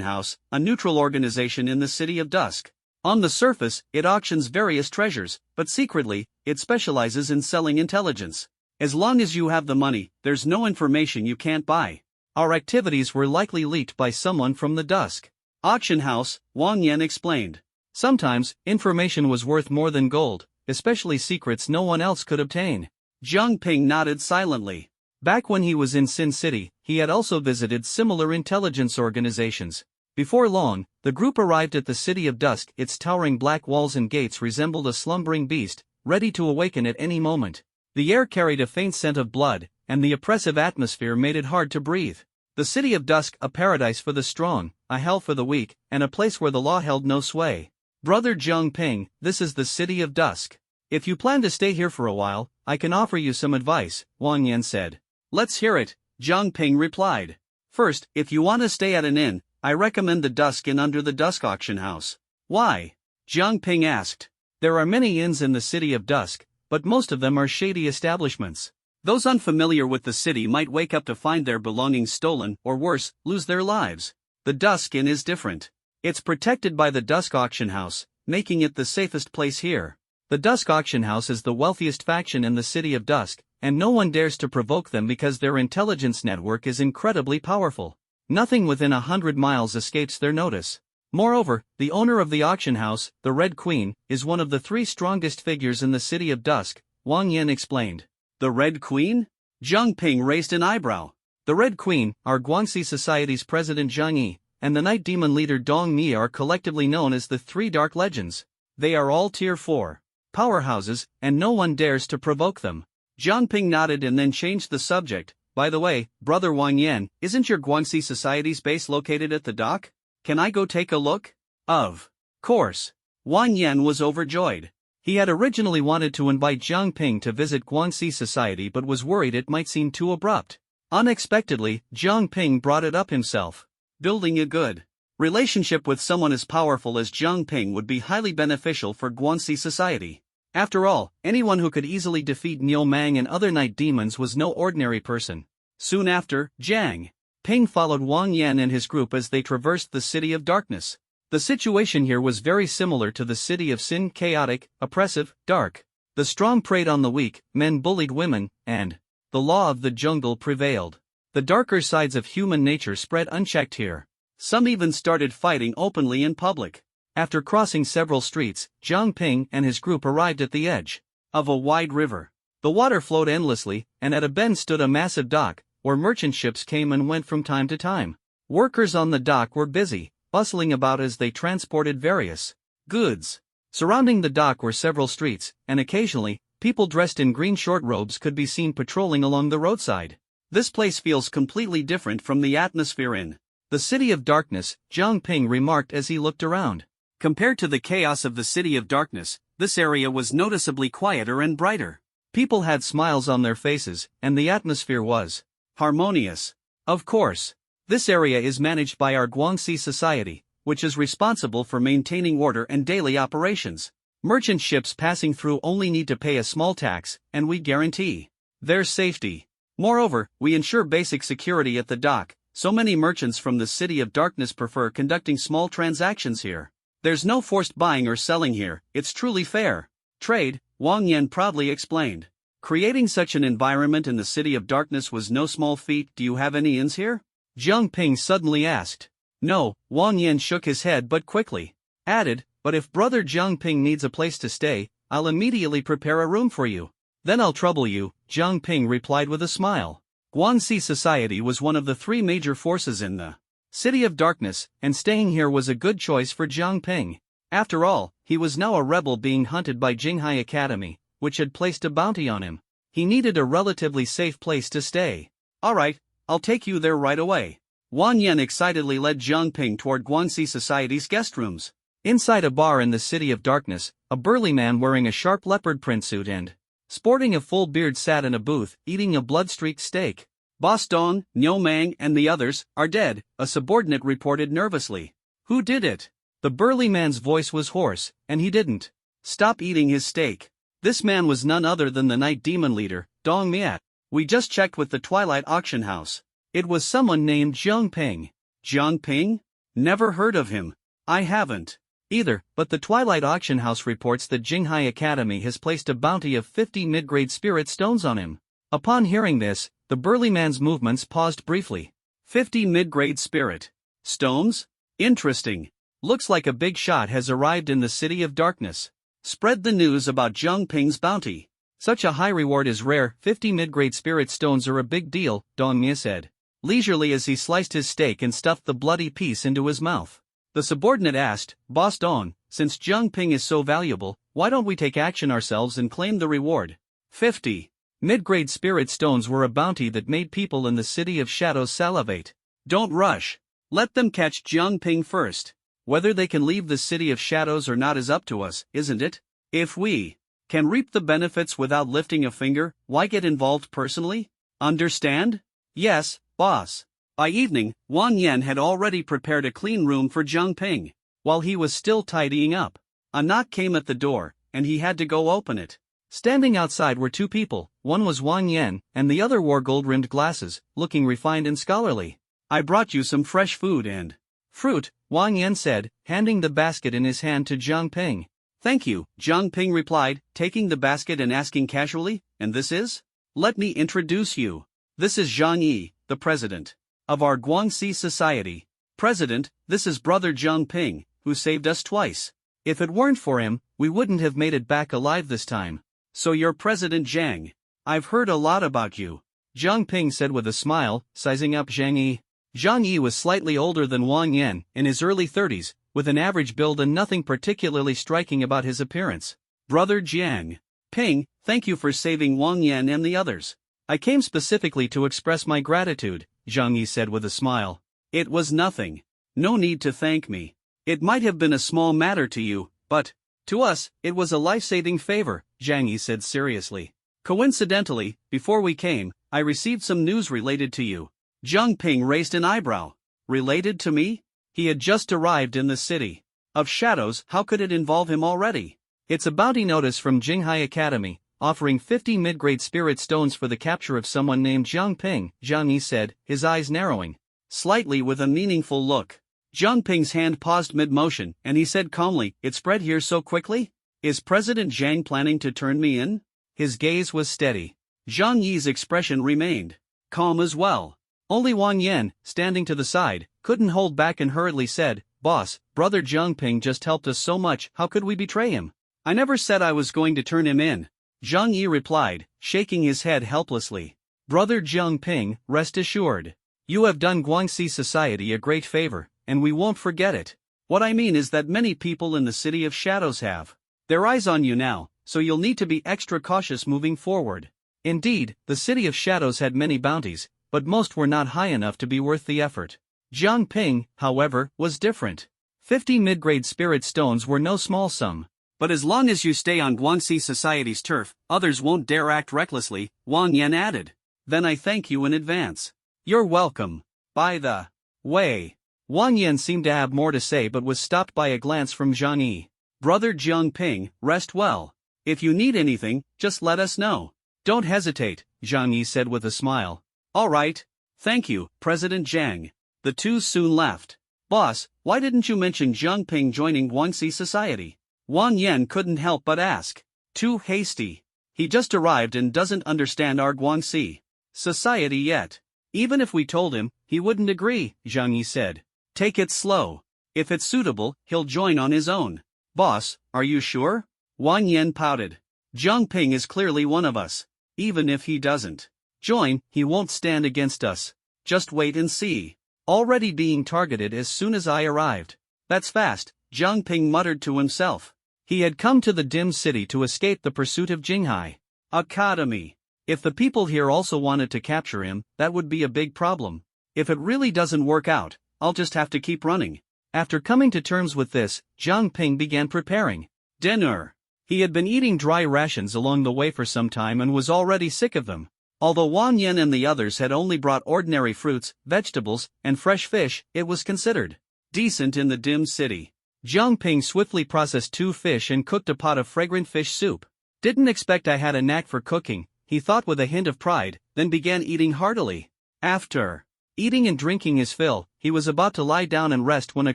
House, a neutral organization in the city of Dusk. On the surface, it auctions various treasures, but secretly, it specializes in selling intelligence. As long as you have the money, there's no information you can't buy. Our activities were likely leaked by someone from the Dusk Auction House, Wang Yan explained. Sometimes, information was worth more than gold, especially secrets no one else could obtain. Jiang Ping nodded silently. Back when he was in Sin City, he had also visited similar intelligence organizations. Before long, the group arrived at the city of Dusk. Its towering black walls and gates resembled a slumbering beast, ready to awaken at any moment. The air carried a faint scent of blood, and the oppressive atmosphere made it hard to breathe. The city of Dusk, a paradise for the strong, a hell for the weak, and a place where the law held no sway. Brother Jiang Ping, this is the city of Dusk. If you plan to stay here for a while, I can offer you some advice, Wang Yan said. Let's hear it, Jiang Ping replied. First, if you want to stay at an inn, I recommend the Dusk Inn under the Dusk Auction House. Why? Jiang Ping asked. There are many inns in the city of Dusk, but most of them are shady establishments. Those unfamiliar with the city might wake up to find their belongings stolen or worse, lose their lives. The Dusk Inn is different. It's protected by the Dusk Auction House, making it the safest place here. The Dusk Auction House is the wealthiest faction in the city of Dusk, and no one dares to provoke them because their intelligence network is incredibly powerful. Nothing within 100 miles escapes their notice. Moreover, the owner of the auction house, the Red Queen, is one of the three strongest figures in the City of Dusk, Wang Yan explained. The Red Queen? Zhang Ping raised an eyebrow. The Red Queen, our Guanxi Society's president Zhang Yi, and the Night Demon leader Dong Mi are collectively known as the Three Dark Legends. They are all Tier 4 powerhouses, and no one dares to provoke them. Zhang Ping nodded and then changed the subject. By the way, Brother Wang Yan, isn't your Guanxi Society's base located at the dock? Can I go take a look? Of course. Wang Yan was overjoyed. He had originally wanted to invite Zhang Ping to visit Guanxi Society but was worried it might seem too abrupt. Unexpectedly, Zhang Ping brought it up himself. Building a good relationship with someone as powerful as Zhang Ping would be highly beneficial for Guanxi Society. After all, anyone who could easily defeat Niu Mang and other night demons was no ordinary person. Soon after, Zhang Ping followed Wang Yan and his group as they traversed the City of Darkness. The situation here was very similar to the City of Sin, chaotic, oppressive, dark. The strong preyed on the weak, men bullied women, and the law of the jungle prevailed. The darker sides of human nature spread unchecked here. Some even started fighting openly in public. After crossing several streets, Zhang Ping and his group arrived at the edge of a wide river. The water flowed endlessly, and at a bend stood a massive dock, where merchant ships came and went from time to time. Workers on the dock were busy, bustling about as they transported various goods. Surrounding the dock were several streets, and occasionally, people dressed in green short robes could be seen patrolling along the roadside. This place feels completely different from the atmosphere in the City of Darkness, Zhang Ping remarked as he looked around. Compared to the chaos of the City of Darkness, this area was noticeably quieter and brighter. People had smiles on their faces, and the atmosphere was harmonious. Of course, this area is managed by our Guanxi Society, which is responsible for maintaining order and daily operations. Merchant ships passing through only need to pay a small tax, and we guarantee their safety. Moreover, we ensure basic security at the dock, so many merchants from the City of Darkness prefer conducting small transactions here. There's no forced buying or selling here, it's truly fair trade, Wang Yan proudly explained. Creating such an environment in the City of Darkness was no small feat. Do you have any inns here? Zhang Ping suddenly asked. No, Wang Yan shook his head but quickly added, but if Brother Zhang Ping needs a place to stay, I'll immediately prepare a room for you. Then I'll trouble you, Zhang Ping replied with a smile. Guanxi Society was one of the three major forces in the City of Darkness, and staying here was a good choice for Zhang Ping. After all, he was now a rebel being hunted by Jinghai Academy, which had placed a bounty on him. He needed a relatively safe place to stay. Alright, I'll take you there right away. Wang Yan excitedly led Zhang Ping toward Guanxi Society's guest rooms. Inside a bar in the City of Darkness, a burly man wearing a sharp leopard print suit and sporting a full beard sat in a booth, eating a blood-streaked steak. Boss Dong, Niu Mang, and the others are dead, a subordinate reported nervously. Who did it? The burly man's voice was hoarse, and he didn't stop eating his steak. This man was none other than the Night Demon leader, Dong Miat. We just checked with the Twilight Auction House. It was someone named Zhang Ping. Zhang Ping? Never heard of him. I haven't either, but the Twilight Auction House reports that Jinghai Academy has placed a bounty of 50 mid-grade spirit stones on him. Upon hearing this, the burly man's movements paused briefly. 50 mid-grade spirit stones? Interesting. Looks like a big shot has arrived in the City of Darkness. Spread the news about Zhang Ping's bounty. Such a high reward is rare. 50 mid-grade spirit stones are a big deal, Dong Mia said, leisurely as he sliced his steak and stuffed the bloody piece into his mouth. The subordinate asked, Boss Dong, since Zhang Ping is so valuable, why don't we take action ourselves and claim the reward? 50 mid-grade spirit stones were a bounty that made people in the City of Shadows salivate. Don't rush. Let them catch Zhang Ping first. Whether they can leave the City of Shadows or not is up to us, isn't it? If we can reap the benefits without lifting a finger, why get involved personally? Understand? Yes, boss. By evening, Wang Yan had already prepared a clean room for Zhang Ping. While he was still tidying up, a knock came at the door, and he had to go open it. Standing outside were two people, one was Wang Yan, and the other wore gold-rimmed glasses, looking refined and scholarly. I brought you some fresh food and fruit, Wang Yan said, handing the basket in his hand to Zhang Ping. Thank you, Zhang Ping replied, taking the basket and asking casually, and this is? Let me introduce you. This is Zhang Yi, the president of our Guanxi Society. President, this is Brother Zhang Ping, who saved us twice. If it weren't for him, we wouldn't have made it back alive this time. So you're President Zhang. I've heard a lot about you. Zhang Ping said with a smile, sizing up Zhang Yi. Zhang Yi was slightly older than Wang Yan, in his early 30s, with an average build and nothing particularly striking about his appearance. Brother Zhang Ping, thank you for saving Wang Yan and the others. I came specifically to express my gratitude, Zhang Yi said with a smile. It was nothing. No need to thank me. It might have been a small matter to you, but, to us, it was a life-saving favor, Zhang Yi said seriously. Coincidentally, before we came, I received some news related to you. Zhang Ping raised an eyebrow. Related to me? He had just arrived in the city of Shadows. How could it involve him already? It's a bounty notice from Jinghai Academy, offering 50 mid-grade spirit stones for the capture of someone named Zhang Ping, Zhang Yi said, his eyes narrowing slightly with a meaningful look. Zhang Ping's hand paused mid-motion, and he said calmly, it spread here so quickly? Is President Zhang planning to turn me in? His gaze was steady. Zhang Yi's expression remained calm as well. Only Wang Yan, standing to the side, couldn't hold back and hurriedly said, Boss, Brother Zhang Ping just helped us so much, how could we betray him? I never said I was going to turn him in. Zhang Yi replied, shaking his head helplessly. Brother Zhang Ping, rest assured. You have done Guangxi society a great favor, and we won't forget it. What I mean is that many people in the City of Shadows have their eyes on you now, so you'll need to be extra cautious moving forward. Indeed, the City of Shadows had many bounties, but most were not high enough to be worth the effort. Zhang Ping, however, was different. 50 mid-grade spirit stones were no small sum. But as long as you stay on Guangxi society's turf, others won't dare act recklessly, Wang Yan added. Then I thank you in advance. You're welcome. By the way. Wang Yan seemed to have more to say but was stopped by a glance from Zhang Yi. Brother Zhang Ping, rest well. If you need anything, just let us know. Don't hesitate, Zhang Yi said with a smile. All right. Thank you, President Zhang. The two soon left. Boss, why didn't you mention Zhang Ping joining Guangxi society? Wang Yan couldn't help but ask. Too hasty. He just arrived and doesn't understand our Guangxi society yet. Even if we told him, he wouldn't agree, Zhang Yi said. Take it slow. If it's suitable, he'll join on his own. Boss, are you sure? Wang Yan pouted. Zhang Ping is clearly one of us. Even if he doesn't join, he won't stand against us. Just wait and see. Already being targeted as soon as I arrived. That's fast, Zhang Ping muttered to himself. He had come to the dim city to escape the pursuit of Jinghai Academy. If the people here also wanted to capture him, that would be a big problem. If it really doesn't work out, I'll just have to keep running. After coming to terms with this, Zhang Ping began preparing dinner. He had been eating dry rations along the way for some time and was already sick of them. Although Wang Yan and the others had only brought ordinary fruits, vegetables, and fresh fish, it was considered decent in the dim city. Zhang Ping swiftly processed 2 fish and cooked a pot of fragrant fish soup. Didn't expect I had a knack for cooking, he thought with a hint of pride, then began eating heartily. After eating and drinking his fill, he was about to lie down and rest when a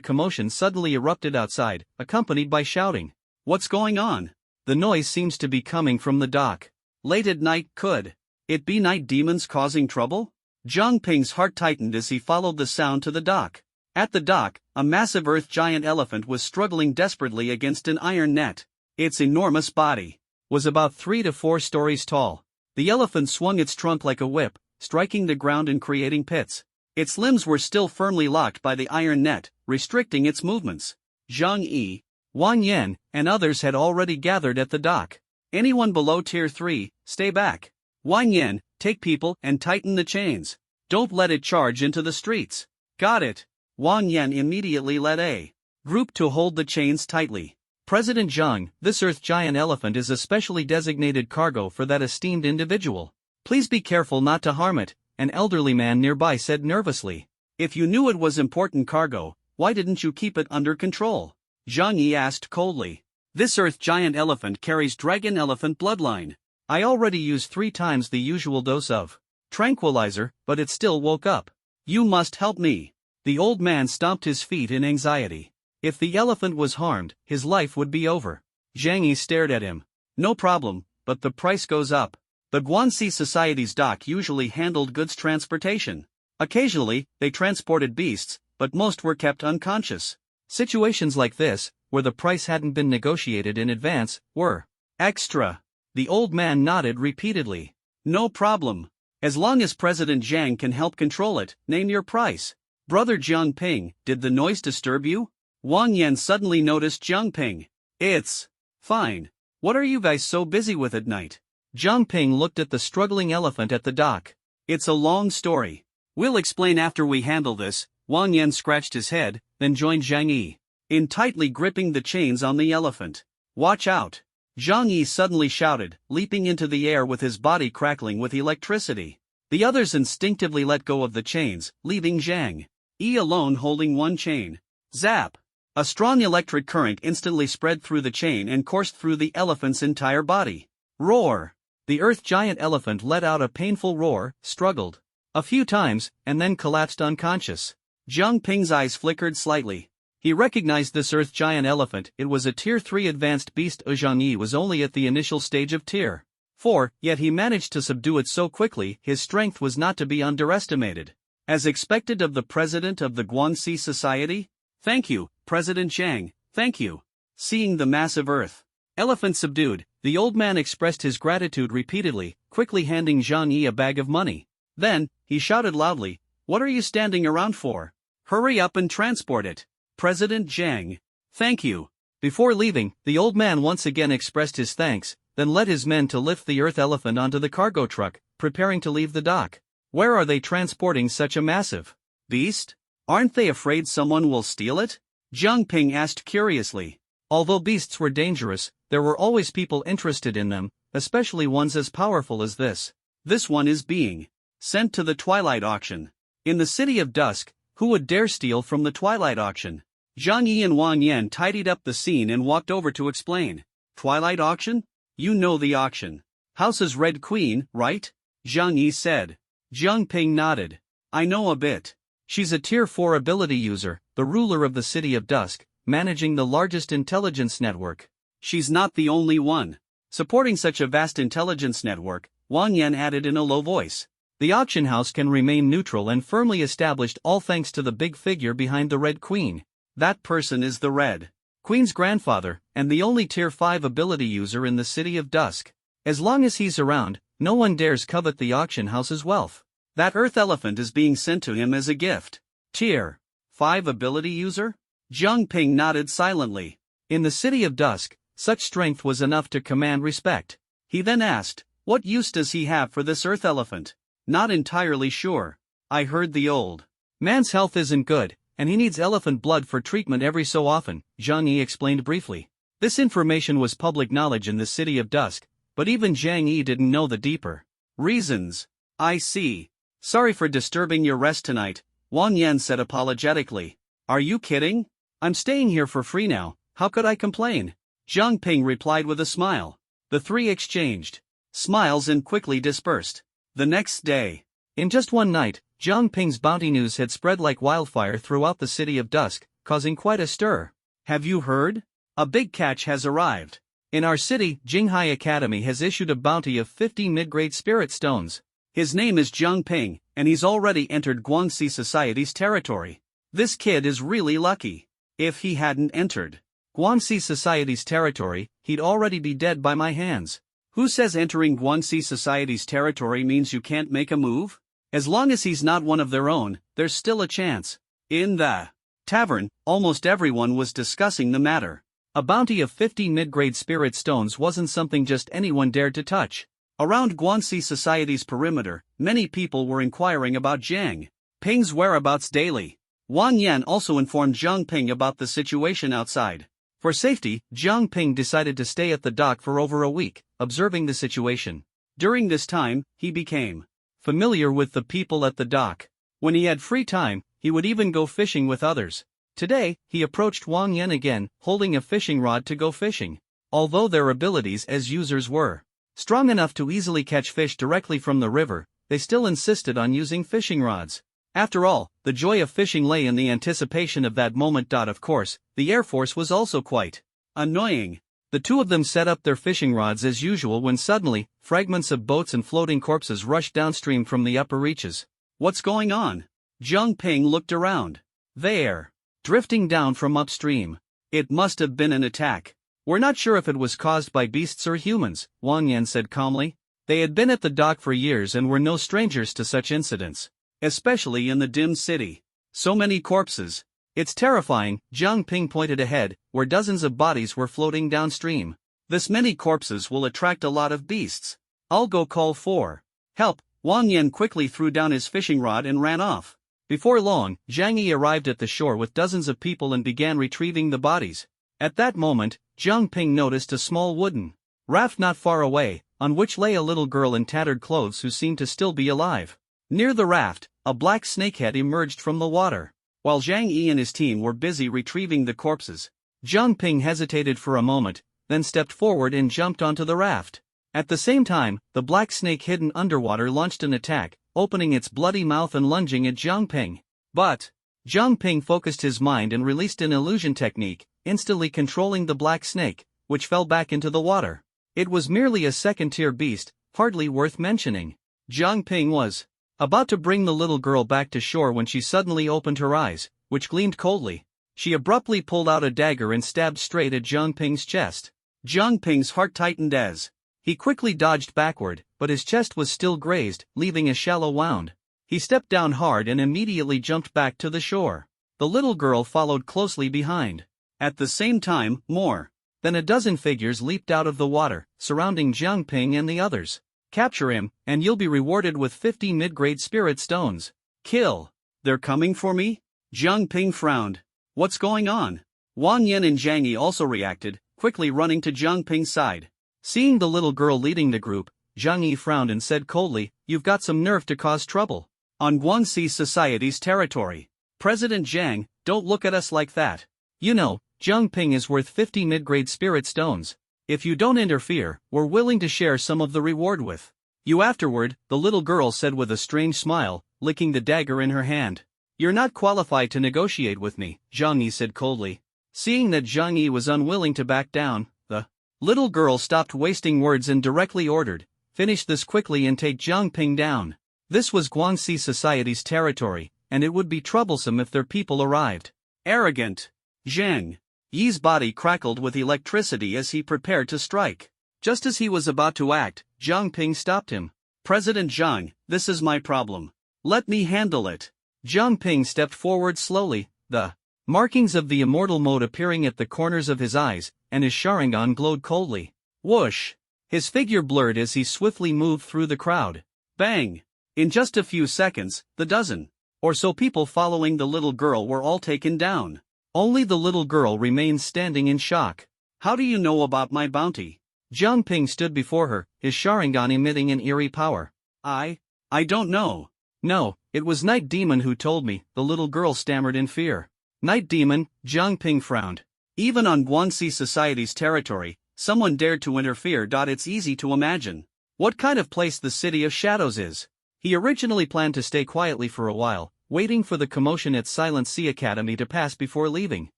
commotion suddenly erupted outside, accompanied by shouting. What's going on? The noise seems to be coming from the dock. Late at night, could it be night demons causing trouble? Zhang Ping's heart tightened as he followed the sound to the dock. At the dock, a massive earth giant elephant was struggling desperately against an iron net. Its enormous body was about 3 to 4 stories tall. The elephant swung its trunk like a whip, striking the ground and creating pits. Its limbs were still firmly locked by the iron net, restricting its movements. Zhang Yi, Wang Yan, and others had already gathered at the dock. Anyone below Tier 3, stay back. Wang Yan, take people and tighten the chains. Don't let it charge into the streets. Got it. Wang Yan immediately led a group to hold the chains tightly. President Zhang, this earth giant elephant is a specially designated cargo for that esteemed individual. Please be careful not to harm it, an elderly man nearby said nervously. If you knew it was important cargo, why didn't you keep it under control? Zhang Yi asked coldly. This earth giant elephant carries dragon elephant bloodline. I already used 3 times the usual dose of tranquilizer, but it still woke up. You must help me. The old man stomped his feet in anxiety. If the elephant was harmed, his life would be over. Zhang Yi stared at him. No problem, but the price goes up. The Guangxi Society's dock usually handled goods transportation. Occasionally, they transported beasts, but most were kept unconscious. Situations like this, where the price hadn't been negotiated in advance, were extra. The old man nodded repeatedly. No problem. As long as President Jiang can help control it, name your price. Brother Jiang Ping, did the noise disturb you? Wang Yan suddenly noticed Jiang Ping. It's fine. What are you guys so busy with at night? Jiang Ping looked at the struggling elephant at the dock. It's a long story. We'll explain after we handle this. Wang Yan scratched his head, then joined Zhang Yi in tightly gripping the chains on the elephant. Watch out! Zhang Yi suddenly shouted, leaping into the air with his body crackling with electricity. The others instinctively let go of the chains, leaving Zhang Yi alone holding one chain. Zap! A strong electric current instantly spread through the chain and coursed through the elephant's entire body. Roar! The earth giant elephant let out a painful roar, struggled a few times, and then collapsed unconscious. Jiang Ping's eyes flickered slightly. He recognized this earth giant elephant. It was a Tier 3 advanced beast. Zhang Yi was only at the initial stage of Tier 4, yet he managed to subdue it so quickly. His strength was not to be underestimated. As expected of the president of the Guanxi Society? Thank you, President Jiang, thank you. Seeing the massive earth elephant subdued, the old man expressed his gratitude repeatedly, quickly handing Zhang Yi a bag of money. Then, he shouted loudly, "What are you standing around for? Hurry up and transport it." President Jiang. Thank you. Before leaving, the old man once again expressed his thanks, then led his men to lift the earth elephant onto the cargo truck, preparing to leave the dock. Where are they transporting such a massive beast? Aren't they afraid someone will steal it? Jiang Ping asked curiously. Although beasts were dangerous, there were always people interested in them, especially ones as powerful as this. This one is being sent to the Twilight Auction. In the City of Dusk, who would dare steal from the Twilight Auction? Zhang Yi and Wang Yan tidied up the scene and walked over to explain. Twilight Auction? You know the auction. House's Red Queen, right? Zhang Yi said. Jiang Ping nodded. I know a bit. She's a Tier 4 ability user, the ruler of the City of Dusk, managing the largest intelligence network. She's not the only one. Supporting such a vast intelligence network, Wang Yan added in a low voice. The auction house can remain neutral and firmly established all thanks to the big figure behind the Red Queen. That person is the Red Queen's grandfather, and the only Tier 5 ability user in the City of Dusk. As long as he's around, no one dares covet the auction house's wealth. That earth elephant is being sent to him as a gift. Tier 5 ability user? Jiang Ping nodded silently. In the City of Dusk, such strength was enough to command respect. He then asked, what use does he have for this earth elephant? Not entirely sure. I heard the old man's health isn't good, and he needs elephant blood for treatment every so often, Zhang Yi explained briefly. This information was public knowledge in the City of Dusk, but even Zhang Yi didn't know the deeper reasons. I see. Sorry for disturbing your rest tonight, Wang Yan said apologetically. Are you kidding? I'm staying here for free now, how could I complain? Jiang Ping replied with a smile. The three exchanged smiles and quickly dispersed. The next day, in just one night, Jiang Ping's bounty news had spread like wildfire throughout the City of Dusk, causing quite a stir. Have you heard? A big catch has arrived. In our city, Jinghai Academy has issued a bounty of 50 mid-grade spirit stones. His name is Jiang Ping, and he's already entered Guanxi Society's territory. This kid is really lucky. If he hadn't entered Guanxi Society's territory, he'd already be dead by my hands. Who says entering Guanxi Society's territory means you can't make a move? As long as he's not one of their own, there's still a chance. In the tavern, almost everyone was discussing the matter. A bounty of 50 mid-grade spirit stones wasn't something just anyone dared to touch. Around Guanxi Society's perimeter, many people were inquiring about Jiang Ping's whereabouts daily. Wang Yan also informed Jiang Ping about the situation outside. For safety, Jiang Ping decided to stay at the dock for over a week, observing the situation. During this time, he became familiar with the people at the dock. When he had free time, he would even go fishing with others. Today, he approached Wang Yan again, holding a fishing rod to go fishing. Although their abilities as users were strong enough to easily catch fish directly from the river, they still insisted on using fishing rods. After all, the joy of fishing lay in the anticipation of that moment. Of course, the Air Force was also quite annoying. The two of them set up their fishing rods as usual when suddenly, fragments of boats and floating corpses rushed downstream from the upper reaches. What's going on? Jiang Ping looked around. There. Drifting down from upstream. It must have been an attack. We're not sure if it was caused by beasts or humans, Wang Yan said calmly. They had been at the dock for years and were no strangers to such incidents. Especially in the dim city. So many corpses. It's terrifying, Jiang Ping pointed ahead, where dozens of bodies were floating downstream. This many corpses will attract a lot of beasts. I'll go call for help. Wang Yan quickly threw down his fishing rod and ran off. Before long, Zhang Yi arrived at the shore with dozens of people and began retrieving the bodies. At that moment, Jiang Ping noticed a small wooden raft not far away, on which lay a little girl in tattered clothes who seemed to still be alive. Near the raft, a black snakehead emerged from the water. While Zhang Yi and his team were busy retrieving the corpses, Jiang Ping hesitated for a moment, then stepped forward and jumped onto the raft. At the same time, the black snake hidden underwater launched an attack, opening its bloody mouth and lunging at Jiang Ping. But Jiang Ping focused his mind and released an illusion technique, instantly controlling the black snake, which fell back into the water. It was merely a second-tier beast, hardly worth mentioning. Jiang Ping was about to bring the little girl back to shore when she suddenly opened her eyes, which gleamed coldly. She abruptly pulled out a dagger and stabbed straight at Jiang Ping's chest. Jiang Ping's heart tightened as he quickly dodged backward, but his chest was still grazed, leaving a shallow wound. He stepped down hard and immediately jumped back to the shore. The little girl followed closely behind. At the same time, more than a dozen figures leaped out of the water, surrounding Jiang Ping and the others. Capture him, and you'll be rewarded with 50 mid-grade spirit stones. Kill. They're coming for me? Jiang Ping frowned. What's going on? Wang Yan and Zhang Yi also reacted, quickly running to Jiang Ping's side. Seeing the little girl leading the group, Zhang Yi frowned and said coldly, "You've got some nerve to cause trouble. On Guangxi Society's territory. President Zhang, don't look at us like that. You know, Jiang Ping is worth 50 mid-grade spirit stones. If you don't interfere, we're willing to share some of the reward with you afterward," the little girl said with a strange smile, licking the dagger in her hand. "You're not qualified to negotiate with me," Zhang Yi said coldly. Seeing that Zhang Yi was unwilling to back down, the little girl stopped wasting words and directly ordered, "Finish this quickly and take Jiang Ping down." This was Guangxi Society's territory, and it would be troublesome if their people arrived. Arrogant. Zhang Yi's body crackled with electricity as he prepared to strike. Just as he was about to act, Jiang Ping stopped him. "President Zhang, this is my problem. Let me handle it." Jiang Ping stepped forward slowly, the markings of the immortal mode appearing at the corners of his eyes, and his Sharingan glowed coldly. Whoosh! His figure blurred as he swiftly moved through the crowd. Bang! In just a few seconds, the dozen or so people following the little girl were all taken down. Only the little girl remained standing in shock. "How do you know about my bounty?" Jiang Ping stood before her, his Sharingan emitting an eerie power. I don't know." "No, it was Night Demon who told me," the little girl stammered in fear. "Night Demon?" Jiang Ping frowned. "Even on Guangxi Society's territory, someone dared to interfere. It's easy to imagine what kind of place the City of Shadows is." He originally planned to stay quietly for a while, waiting for the commotion at Silent Sea Academy to pass before leaving.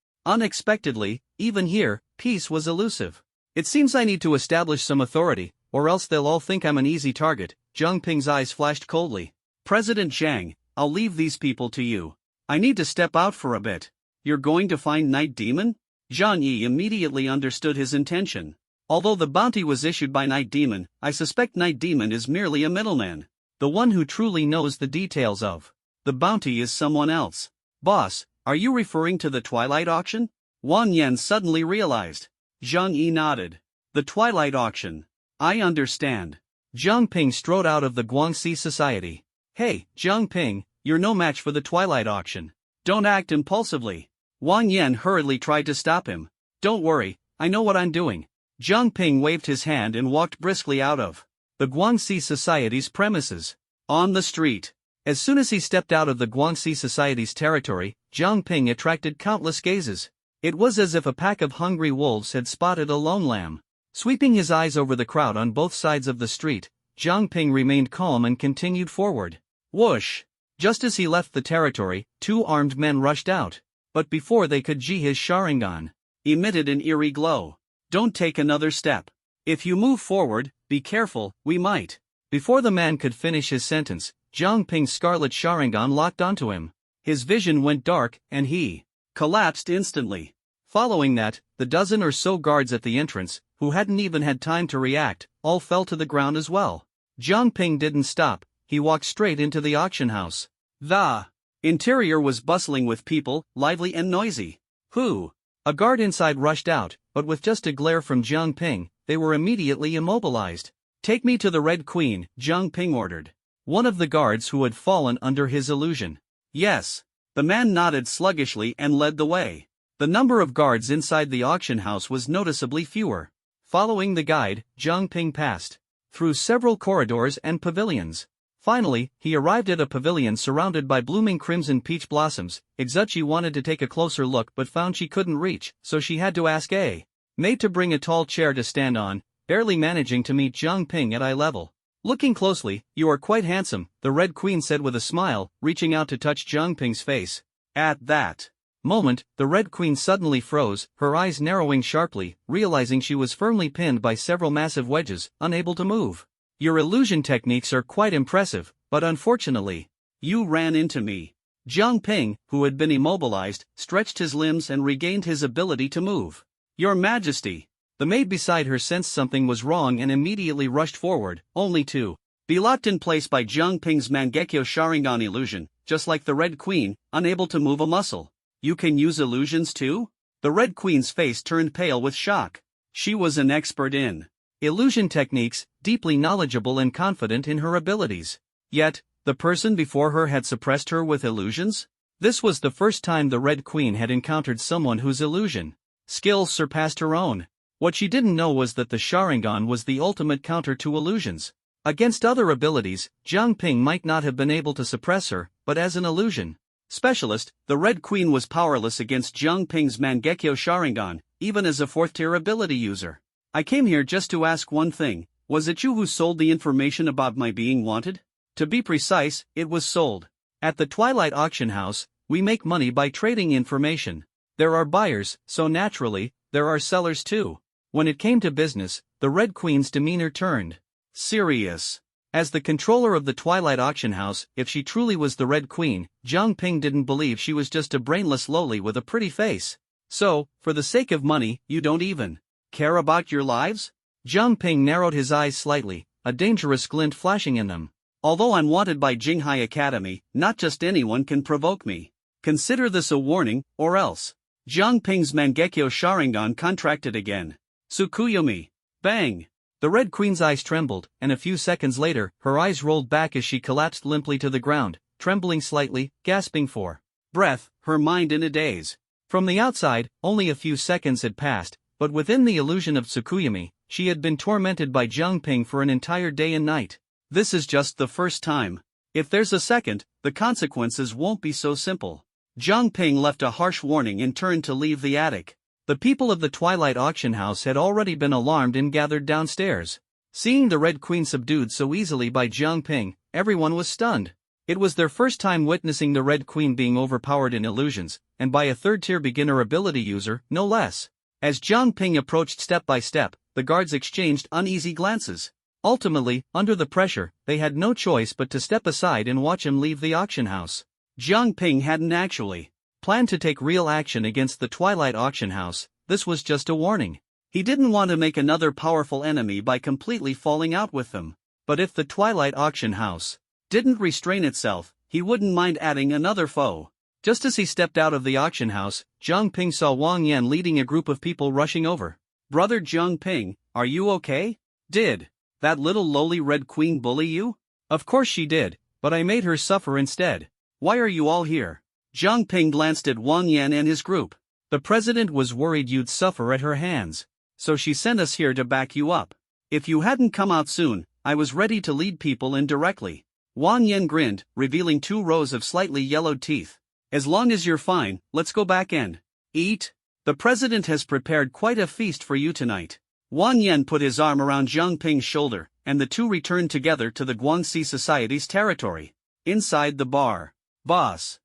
Unexpectedly, even here, peace was elusive. "It seems I need to establish some authority, or else they'll all think I'm an easy target." Jiang Ping's eyes flashed coldly. "President Zhang, I'll leave these people to you. I need to step out for a bit." "You're going to find Night Demon?" Zhang Yi immediately understood his intention. "Although the bounty was issued by Night Demon, I suspect Night Demon is merely a middleman. The one who truly knows the details of the bounty is someone else." "Boss, are you referring to the Twilight Auction?" Wang Yan suddenly realized. Zhang Yi nodded. "The Twilight Auction. I understand." Jiang Ping strode out of the Guangxi Society. "Hey, Jiang Ping, you're no match for the Twilight Auction. Don't act impulsively." Wang Yan hurriedly tried to stop him. "Don't worry, I know what I'm doing." Jiang Ping waved his hand and walked briskly out of the Guangxi Society's premises. On the street. As soon as he stepped out of the Guangxi Society's territory, Jiang Ping attracted countless gazes. It was as if a pack of hungry wolves had spotted a lone lamb. Sweeping his eyes over the crowd on both sides of the street, Jiang Ping remained calm and continued forward. Whoosh! Just as he left the territory, two armed men rushed out. But before they could his Sharingan emitted an eerie glow. "Don't take another step. If you move forward, be careful, we might." Before the man could finish his sentence, Jiang Ping's scarlet Sharingan locked onto him. His vision went dark, and he collapsed instantly. Following that, the dozen or so guards at the entrance, who hadn't even had time to react, all fell to the ground as well. Jiang Ping didn't stop, he walked straight into the auction house. The interior was bustling with people, lively and noisy. Who? A guard inside rushed out, but with just a glare from Jiang Ping, they were immediately immobilized. Take me to the Red Queen, Jiang Ping ordered. One of the guards who had fallen under his illusion. Yes. The man nodded sluggishly and led the way. The number of guards inside the auction house was noticeably fewer. Following the guide, Jiang Ping passed through several corridors and pavilions. Finally, he arrived at a pavilion surrounded by blooming crimson peach blossoms. Exuchi wanted to take a closer look but found she couldn't reach, so she had to ask a maid to bring a tall chair to stand on, barely managing to meet Jiang Ping at eye level. Looking closely, you are quite handsome, the Red Queen said with a smile, reaching out to touch Jiang Ping's face. At that moment, the Red Queen suddenly froze, her eyes narrowing sharply, realizing she was firmly pinned by several massive wedges, unable to move. Your illusion techniques are quite impressive, but unfortunately, you ran into me. Jiang Ping, who had been immobilized, stretched his limbs and regained his ability to move. Your Majesty. The maid beside her sensed something was wrong and immediately rushed forward, only to be locked in place by Jiang Ping's Mangekyo Sharingan illusion, just like the Red Queen, unable to move a muscle. You can use illusions too? The Red Queen's face turned pale with shock. She was an expert in illusion techniques, deeply knowledgeable and confident in her abilities. Yet, the person before her had suppressed her with illusions? This was the first time the Red Queen had encountered someone whose illusion skills surpassed her own. What she didn't know was that the Sharingan was the ultimate counter to illusions. Against other abilities, Jiang Ping might not have been able to suppress her, but as an illusion specialist, the Red Queen was powerless against Jiang Ping's Mangekyo Sharingan, even as a fourth-tier ability user. I came here just to ask one thing, was it you who sold the information about my being wanted? To be precise, it was sold. At the Twilight Auction House, we make money by trading information. There are buyers, so naturally, there are sellers too. When it came to business, the Red Queen's demeanor turned serious. As the controller of the Twilight Auction House, if she truly was the Red Queen, Jiang Ping didn't believe she was just a brainless lowly with a pretty face. So, for the sake of money, you don't even care about your lives? Jiang Ping narrowed his eyes slightly, a dangerous glint flashing in them. Although I'm wanted by Jinghai Academy, not just anyone can provoke me. Consider this a warning, or else. Jiang Ping's Mangekyo Sharingan contracted again. Tsukuyomi. Bang! The Red Queen's eyes trembled, and a few seconds later, her eyes rolled back as she collapsed limply to the ground, trembling slightly, gasping for breath, her mind in a daze. From the outside, only a few seconds had passed, but within the illusion of Tsukuyomi, she had been tormented by Jiang Ping for an entire day and night. This is just the first time. If there's a second, the consequences won't be so simple. Jiang Ping left a harsh warning and turned to leave the attic. The people of the Twilight Auction House had already been alarmed and gathered downstairs. Seeing the Red Queen subdued so easily by Jiang Ping, everyone was stunned. It was their first time witnessing the Red Queen being overpowered in illusions, and by a third-tier beginner ability user, no less. As Jiang Ping approached step by step, the guards exchanged uneasy glances. Ultimately, under the pressure, they had no choice but to step aside and watch him leave the auction house. Jiang Ping hadn't actually planned to take real action against the Twilight Auction House. This was just a warning. He didn't want to make another powerful enemy by completely falling out with them. But if the Twilight Auction House didn't restrain itself, he wouldn't mind adding another foe. Just as he stepped out of the auction house, Jiang Ping saw Wang Yan leading a group of people rushing over. Brother Jiang Ping, are you okay? Did that little lowly Red Queen bully you? Of course she did, but I made her suffer instead. Why are you all here? Jiang Ping glanced at Wang Yan and his group. The president was worried you'd suffer at her hands. So she sent us here to back you up. If you hadn't come out soon, I was ready to lead people in directly. Wang Yan grinned, revealing 2 rows of slightly yellowed teeth. As long as you're fine, let's go back and eat. The president has prepared quite a feast for you tonight. Wang Yan put his arm around Jiang Ping's shoulder, and the two returned together to the Guangxi Society's territory. Inside the bar. Boss.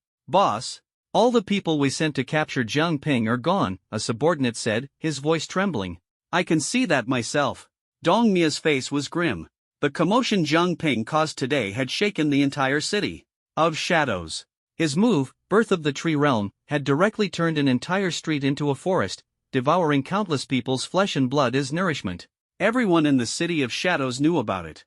All the people we sent to capture Jiang Ping are gone, a subordinate said, his voice trembling. I can see that myself. Dong Mia's face was grim. The commotion Jiang Ping caused today had shaken the entire city of shadows. His move, Birth of the Tree Realm, had directly turned an entire street into a forest, devouring countless people's flesh and blood as nourishment. Everyone in the City of Shadows knew about it.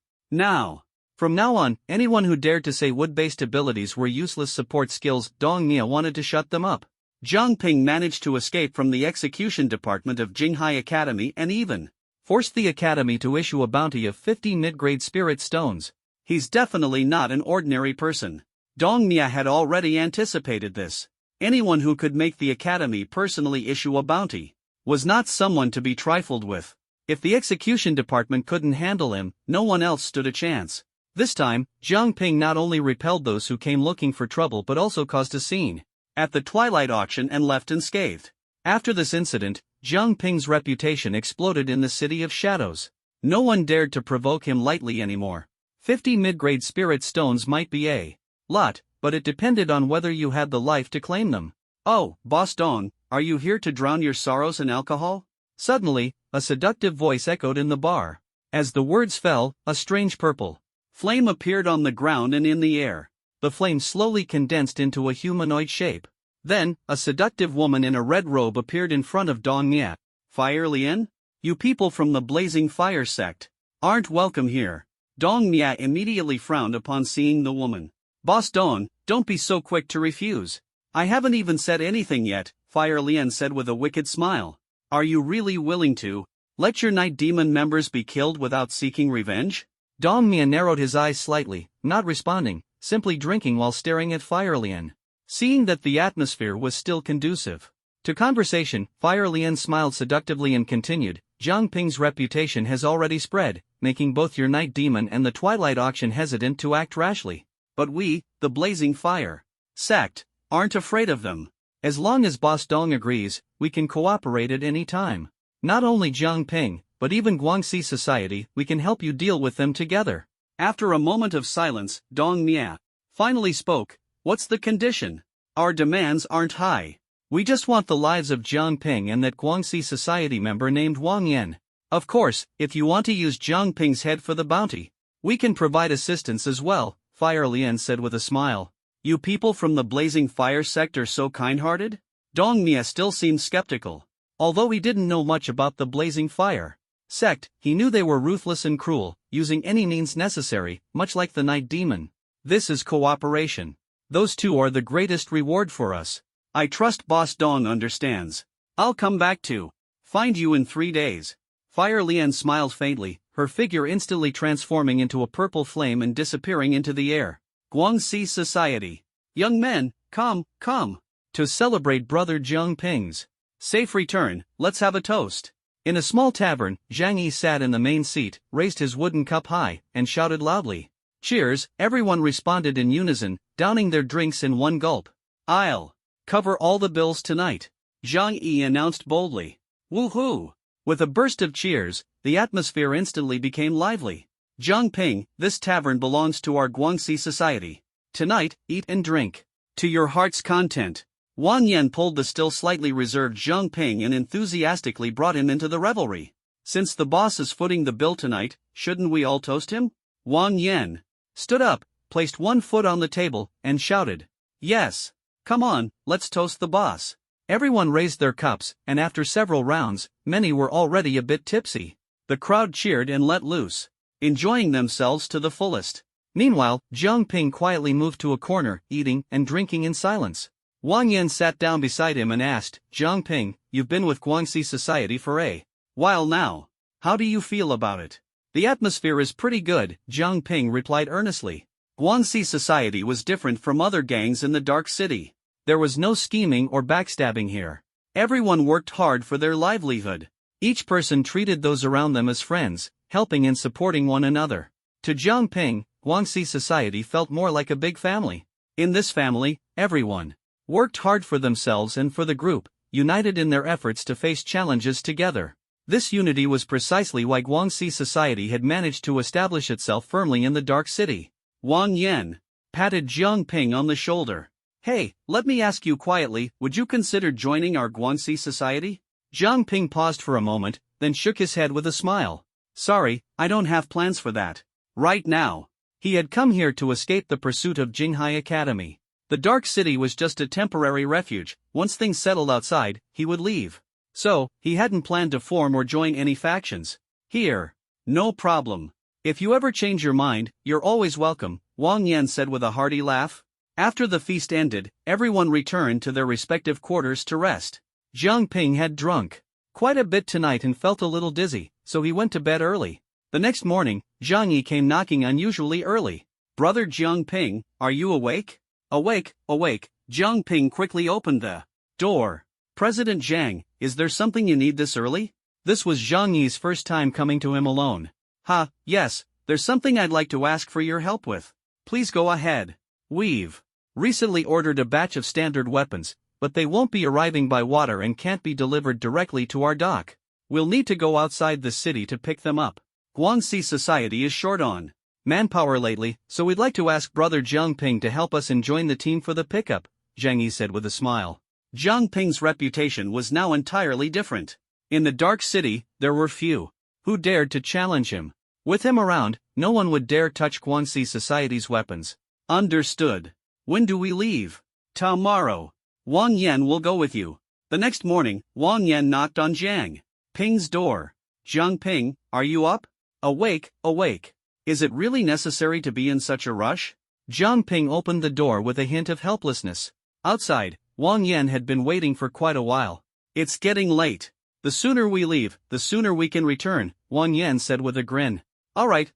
From now on, anyone who dared to say wood-based abilities were useless support skills, Dong Mia wanted to shut them up. Zhang Ping managed to escape from the execution department of Jinghai Academy and even forced the academy to issue a bounty of 50 mid-grade spirit stones. He's definitely not an ordinary person. Dong Mia had already anticipated this. Anyone who could make the academy personally issue a bounty was not someone to be trifled with. If the execution department couldn't handle him, no one else stood a chance. This time, Zhang Ping not only repelled those who came looking for trouble but also caused a scene at the Twilight Auction and left unscathed. After this incident, Zhang Ping's reputation exploded in the City of Shadows. No one dared to provoke him lightly anymore. 50 mid-grade spirit stones might be a lot, but it depended on whether you had the life to claim them. "Oh, Boss Dong, are you here to drown your sorrows in alcohol?" Suddenly, a seductive voice echoed in the bar. As the words fell, a strange purple flame appeared on the ground and in the air. The flame slowly condensed into a humanoid shape. Then, a seductive woman in a red robe appeared in front of Dong Mia. "Fire Lian? You people from the Blazing Fire sect aren't welcome here." Dong Mia immediately frowned upon seeing the woman. "Boss Dong, don't be so quick to refuse. I haven't even said anything yet," Fire Lian said with a wicked smile. "Are you really willing to let your Night Demon members be killed without seeking revenge?" Dong Mia narrowed his eyes slightly, not responding, simply drinking while staring at Fire Lian. Seeing that the atmosphere was still conducive to conversation, Fire Lian smiled seductively and continued, "Zhang Ping's reputation has already spread, making both your Night Demon and the Twilight Auction hesitant to act rashly. But we, the Blazing Fire sect, aren't afraid of them. As long as Boss Dong agrees, we can cooperate at any time. Not only Zhang Ping, but even Guangxi Society, we can help you deal with them together." After a moment of silence, Dong Mia finally spoke. "What's the condition? Our demands aren't high. We just want the lives of Zhang Ping and that Guangxi Society member named Wang Yan. Of course, if you want to use Zhang Ping's head for the bounty, we can provide assistance as well," Fire Lian said with a smile. "You people from the Blazing Fire sect are so kind-hearted?" Dong Mia still seemed skeptical. Although he didn't know much about the Blazing Fire sect, he knew they were ruthless and cruel, using any means necessary, much like the Night Demon. "This is cooperation. Those two are the greatest reward for us. I trust Boss Dong understands. I'll come back to find you in 3 days." Fire Lian smiled faintly, her figure instantly transforming into a purple flame and disappearing into the air. Guangxi Society. "Young men, come. To celebrate Brother Zhang Ping's safe return, let's have a toast." In a small tavern, Zhang Yi sat in the main seat, raised his wooden cup high, and shouted loudly. "Cheers!" Everyone responded in unison, downing their drinks in one gulp. "I'll cover all the bills tonight," Zhang Yi announced boldly. "Woohoo!" With a burst of cheers, the atmosphere instantly became lively. "Zhang Ping, this tavern belongs to our Guangxi Society. Tonight, eat and drink to your heart's content." Wang Yan pulled the still slightly reserved Zhang Ping and enthusiastically brought him into the revelry. "Since the boss is footing the bill tonight, shouldn't we all toast him?" Wang Yan stood up, placed one foot on the table, and shouted. "Yes. Come on, let's toast the boss." Everyone raised their cups, and after several rounds, many were already a bit tipsy. The crowd cheered and let loose, enjoying themselves to the fullest. Meanwhile, Zhang Ping quietly moved to a corner, eating and drinking in silence. Wang Yan sat down beside him and asked, "Zhang Ping, you've been with Guangxi Society for a while now. How do you feel about it?" "The atmosphere is pretty good," Zhang Ping replied earnestly. Guangxi Society was different from other gangs in the Dark City. There was no scheming or backstabbing here. Everyone worked hard for their livelihood. Each person treated those around them as friends, helping and supporting one another. To Zhang Ping, Guangxi Society felt more like a big family. In this family, everyone worked hard for themselves and for the group, united in their efforts to face challenges together. This unity was precisely why Guangxi Society had managed to establish itself firmly in the Dark City. Wang Yan patted Zhang Ping on the shoulder. "Hey, let me ask you quietly, would you consider joining our Guangxi Society?" Zhang Ping paused for a moment, then shook his head with a smile. "Sorry, I don't have plans for that right now." He had come here to escape the pursuit of Jinghai Academy. The Dark City was just a temporary refuge. Once things settled outside, he would leave. So, he hadn't planned to form or join any factions. Here. No problem. If you ever change your mind, you're always welcome, Wang Yan said with a hearty laugh. After the feast ended, everyone returned to their respective quarters to rest. Jiang Ping had drunk quite a bit tonight and felt a little dizzy, so he went to bed early. The next morning, Zhang Yi came knocking unusually early. Brother Jiang Ping, are you awake? Awake, awake. Jiang Ping quickly opened the door. President Zhang, is there something you need this early? This was Zhang Yi's first time coming to him alone. Yes, there's something I'd like to ask for your help with. Please go ahead. We've recently ordered a batch of standard weapons, but they won't be arriving by water and can't be delivered directly to our dock. We'll need to go outside the city to pick them up. Guangxi Society is short on manpower lately, so we'd like to ask Brother Jiang Ping to help us and join the team for the pickup, Zhang Yi said with a smile. Jiang Ping's reputation was now entirely different. In the Dark City, there were few who dared to challenge him. With him around, no one would dare touch Guangxi Society's weapons. Understood. When do we leave? Tomorrow. Wang Yan will go with you. The next morning, Wang Yan knocked on Jiang Ping's door. Jiang Ping, are you up? Awake, awake. Is it really necessary to be in such a rush? Jiang Ping opened the door with a hint of helplessness. Outside, Wang Yan had been waiting for quite a while. It's getting late. The sooner we leave, the sooner we can return, Wang Yan said with a grin. All right,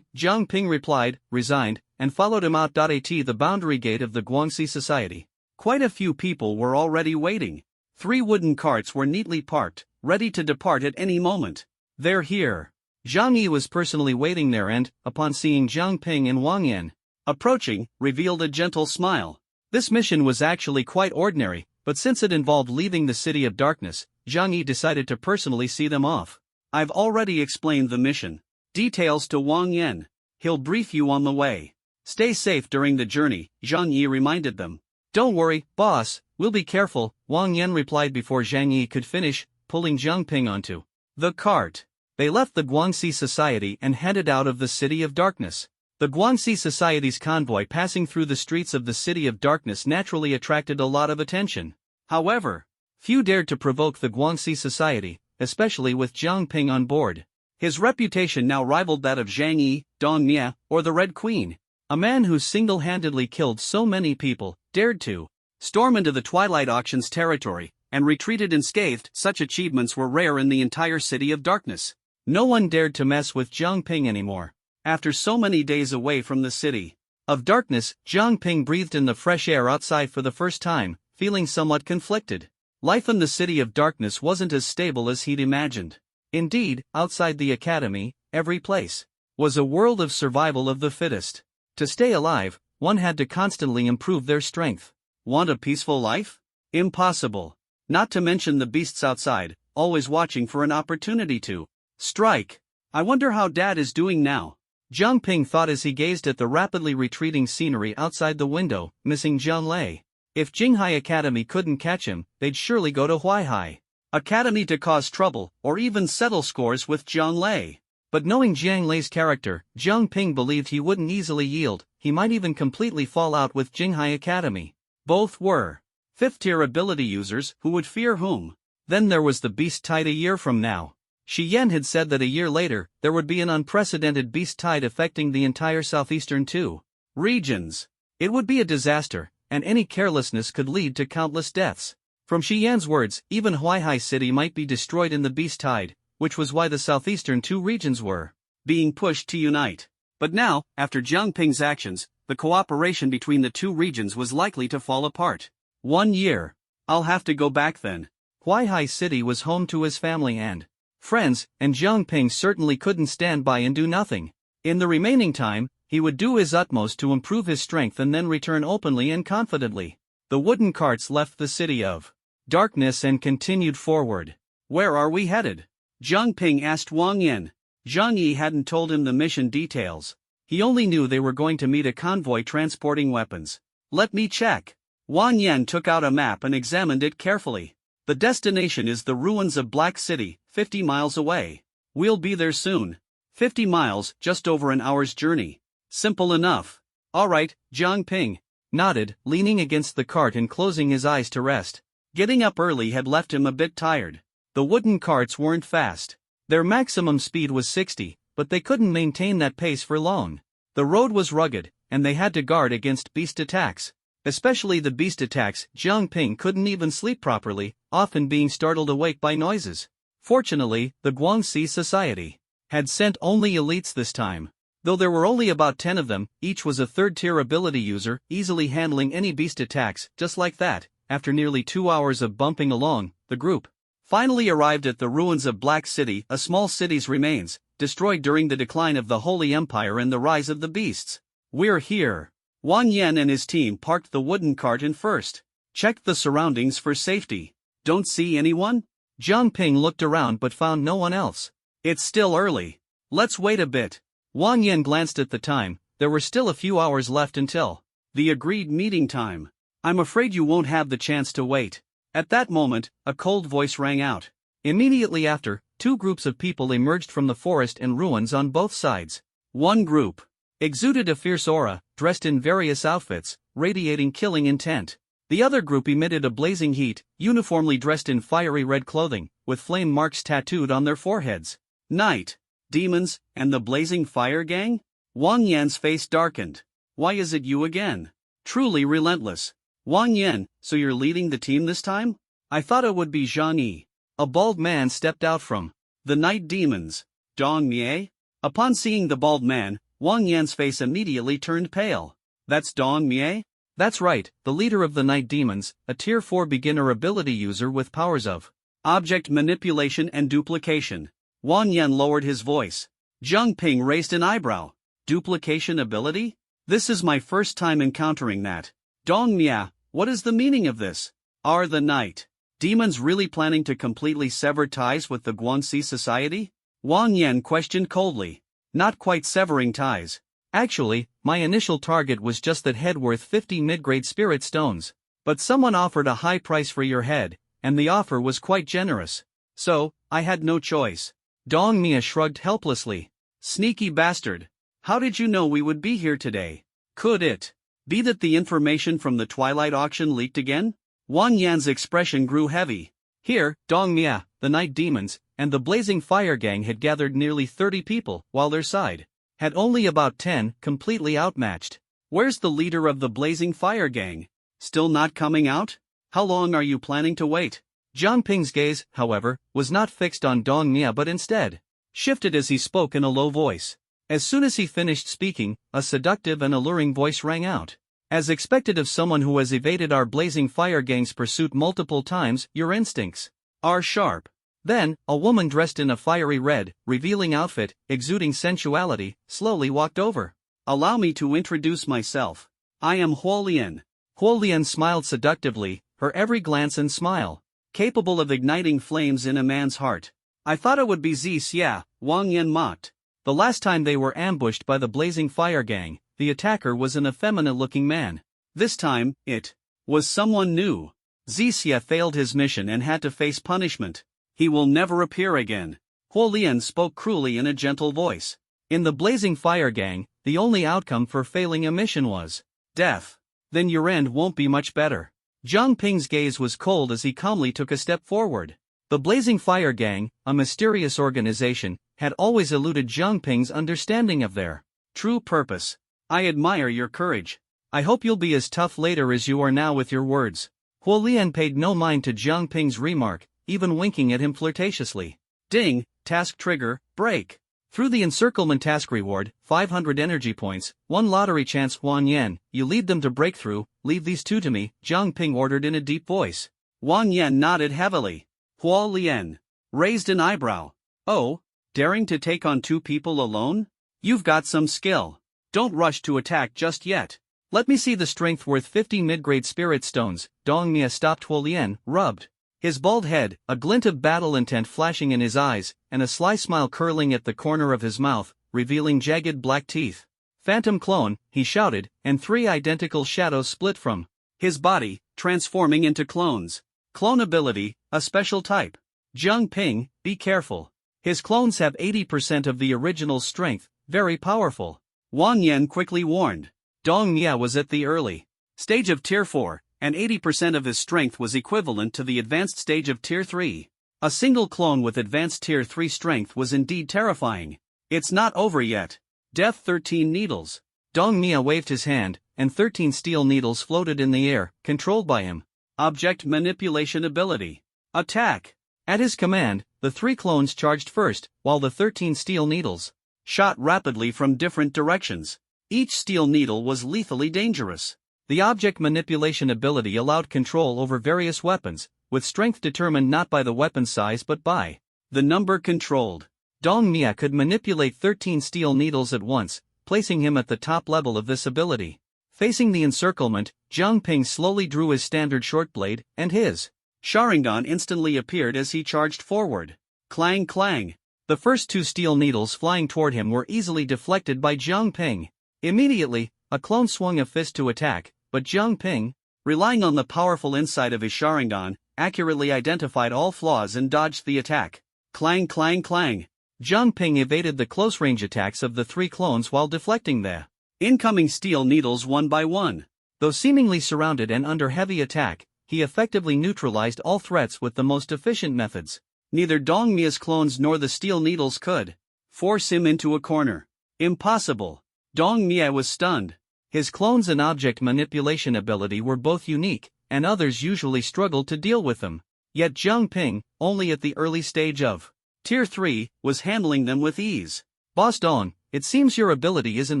Jiang Ping replied, resigned, and followed him out. At the boundary gate of the Guangxi Society. Quite a few people were already waiting. 3 wooden carts were neatly parked, ready to depart at any moment. They're here. Zhang Yi was personally waiting there and, upon seeing Jiang Ping and Wang Yan approaching, revealed a gentle smile. This mission was actually quite ordinary, but since it involved leaving the City of Darkness, Zhang Yi decided to personally see them off. I've already explained the mission details to Wang Yan. He'll brief you on the way. Stay safe during the journey, Zhang Yi reminded them. Don't worry, boss, we'll be careful, Wang Yan replied before Zhang Yi could finish, pulling Jiang Ping onto the cart. They left the Guangxi Society and headed out of the City of Darkness. The Guangxi Society's convoy passing through the streets of the City of Darkness naturally attracted a lot of attention. However, few dared to provoke the Guangxi Society, especially with Jiang Ping on board. His reputation now rivaled that of Zhang Yi, Dong Mia, or the Red Queen. A man who single-handedly killed so many people, dared to storm into the Twilight Auction's territory, and retreated unscathed. Such achievements were rare in the entire City of Darkness. No one dared to mess with Jiang Ping anymore. After so many days away from the City of Darkness, Jiang Ping breathed in the fresh air outside for the first time, feeling somewhat conflicted. Life in the City of Darkness wasn't as stable as he'd imagined. Indeed, outside the academy, every place was a world of survival of the fittest. To stay alive, one had to constantly improve their strength. Want a peaceful life? Impossible. Not to mention the beasts outside, always watching for an opportunity to strike. I wonder how Dad is doing now. Jiang Ping thought as he gazed at the rapidly retreating scenery outside the window, missing Jiang Lei. If Jinghai Academy couldn't catch him, they'd surely go to Huaihai Academy to cause trouble, or even settle scores with Jiang Lei. But knowing Jiang Lei's character, Jiang Ping believed he wouldn't easily yield. He might even completely fall out with Jinghai Academy. Both were 5th-tier ability users who would fear whom. Then there was the beast tide a year from now. Shi Yan had said that a year later, there would be an unprecedented beast tide affecting the entire southeastern 2 regions. It would be a disaster, and any carelessness could lead to countless deaths. From Shi Yan's words, even Huaihai City might be destroyed in the beast tide, which was why the southeastern 2 regions were being pushed to unite. But now, after Jiang Ping's actions, the cooperation between the 2 regions was likely to fall apart. 1 year. I'll have to go back then. Huaihai City was home to his family and friends, and Jiang Ping certainly couldn't stand by and do nothing. In the remaining time, he would do his utmost to improve his strength and then return openly and confidently. The wooden carts left the City of Darkness and continued forward. Where are we headed? Jiang Ping asked Wang Yan. Zhang Yi hadn't told him the mission details. He only knew they were going to meet a convoy transporting weapons. Let me check. Wang Yan took out a map and examined it carefully. The destination is the ruins of Black City, 50 miles away. We'll be there soon. 50 miles, just over an hour's journey. Simple enough. Alright, Jiang Ping. nodded, leaning against the cart and closing his eyes to rest. Getting up early had left him a bit tired. The wooden carts weren't fast. Their maximum speed was 60, but they couldn't maintain that pace for long. The road was rugged, and they had to guard against beast attacks. Especially the beast attacks. Jiang Ping couldn't even sleep properly, often being startled awake by noises. Fortunately, the Guangxi Society had sent only elites this time. Though there were only about 10 of them, each was a third-tier ability user, easily handling any beast attacks. Just like that, after nearly 2 hours of bumping along, the group finally arrived at the ruins of Black City, a small city's remains, destroyed during the decline of the Holy Empire and the rise of the beasts. "We're here." Wang Yan and his team parked the wooden cart in first. Checked the surroundings for safety. "Don't see anyone?" Jiang Ping looked around but found no one else. "It's still early. Let's wait a bit." Wang Yan glanced at the time. There were still a few hours left until the agreed meeting time. "I'm afraid you won't have the chance to wait." At that moment, a cold voice rang out. Immediately after, 2 groups of people emerged from the forest and ruins on both sides. One group exuded a fierce aura, dressed in various outfits, radiating killing intent. The other group emitted a blazing heat, uniformly dressed in fiery red clothing, with flame marks tattooed on their foreheads. "Night, demons, and the blazing fire gang?" Wang Yan's face darkened. "Why is it you again? Truly relentless." "Wang Yan, so you're leading the team this time? I thought it would be Zhang Yi." A bald man stepped out from the night demons. "Dong Mie?" Upon seeing the bald man, Wang Yan's face immediately turned pale. "That's Dong Mie?" "That's right, the leader of the night demons, a tier 4 beginner ability user with powers of object manipulation and duplication." Wang Yan lowered his voice. Jiang Ping raised an eyebrow. "Duplication ability? This is my first time encountering that. Dong Mia, what is the meaning of this? Are the night demons really planning to completely sever ties with the Guangxi Society?" Wang Yan questioned coldly. "Not quite severing ties. Actually, my initial target was just that head worth 50 mid-grade spirit stones. But someone offered a high price for your head, and the offer was quite generous. So, I had no choice." Dong Mia shrugged helplessly. "Sneaky bastard. How did you know we would be here today? Could it be that the information from the Twilight auction leaked again?" Wang Yan's expression grew heavy. Here, Dong Mia, the night demons, and the blazing fire gang had gathered nearly 30 people, while their side had only about 10, completely outmatched. "Where's the leader of the blazing fire gang? Still not coming out? How long are you planning to wait?" Jiang Ping's gaze, however, was not fixed on Dong Mia but instead shifted as he spoke in a low voice. As soon as he finished speaking, a seductive and alluring voice rang out. "As expected of someone who has evaded our blazing fire gang's pursuit multiple times, your instincts are sharp." Then, a woman dressed in a fiery red, revealing outfit, exuding sensuality, slowly walked over. "Allow me to introduce myself. I am Huolian." Huolian smiled seductively, her every glance and smile capable of igniting flames in a man's heart. "I thought it would be Xia," Wang Yan mocked. The last time they were ambushed by the blazing fire gang, the attacker was an effeminate-looking man. This time, it was someone new. Xia failed his mission and had to face punishment. "He will never appear again." Huolian spoke cruelly in a gentle voice. In the blazing fire gang, the only outcome for failing a mission was death. Then your end won't be much better. Jiang Ping's gaze was cold as he calmly took a step forward. The blazing fire gang, a mysterious organization, had always eluded Jiang Ping's understanding of their true purpose. "I admire your courage. I hope you'll be as tough later as you are now with your words." Huolian paid no mind to Jiang Ping's remark, even winking at him flirtatiously. "Ding, task trigger, break." Through the encirclement task reward, 500 energy points, 1 lottery chance. Wang Yan, you lead them to breakthrough, leave these 2 to me, Jiang Ping ordered in a deep voice. Wang Yan nodded heavily. Huolian raised an eyebrow. "Oh, daring to take on 2 people alone? You've got some skill. Don't rush to attack just yet. Let me see the strength worth 50 mid-grade spirit stones." Dong Mia stopped Huolian, rubbed his bald head, a glint of battle intent flashing in his eyes, and a sly smile curling at the corner of his mouth, revealing jagged black teeth. "Phantom clone," he shouted, and 3 identical shadows split from his body, transforming into clones. Clone ability, a special type. Jiang Ping, be careful. His clones have 80% of the original strength, very powerful. Wang Yan quickly warned. Dong Mia was at the early stage of Tier 4, and 80% of his strength was equivalent to the advanced stage of Tier 3. A single clone with advanced Tier 3 strength was indeed terrifying. It's not over yet. Death 13 needles. Dong Mia waved his hand, and 13 steel needles floated in the air, controlled by him. Object manipulation ability. Attack. At his command, the 3 clones charged first, while the 13 steel needles shot rapidly from different directions. Each steel needle was lethally dangerous. The object manipulation ability allowed control over various weapons, with strength determined not by the weapon size but by the number controlled. Dong Mia could manipulate 13 steel needles at once, placing him at the top level of this ability. Facing the encirclement, Jiang Ping slowly drew his standard short blade, and his Sharingan instantly appeared as he charged forward. Clang clang. The first 2 steel needles flying toward him were easily deflected by Jiang Ping. Immediately, a clone swung a fist to attack, but Jiang Ping, relying on the powerful insight of his Sharingan, accurately identified all flaws and dodged the attack. Clang clang clang. Jiang Ping evaded the close-range attacks of the 3 clones while deflecting the incoming steel needles one by one. Though seemingly surrounded and under heavy attack, he effectively neutralized all threats with the most efficient methods. Neither Dong Mia's clones nor the steel needles could force him into a corner. Impossible. Dong Mia was stunned. His clones and object manipulation ability were both unique, and others usually struggled to deal with them. Yet Jiang Ping, only at the early stage of Tier 3, was handling them with ease. Boss Dong, it seems your ability isn't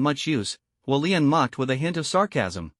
much use, Huolian mocked with a hint of sarcasm.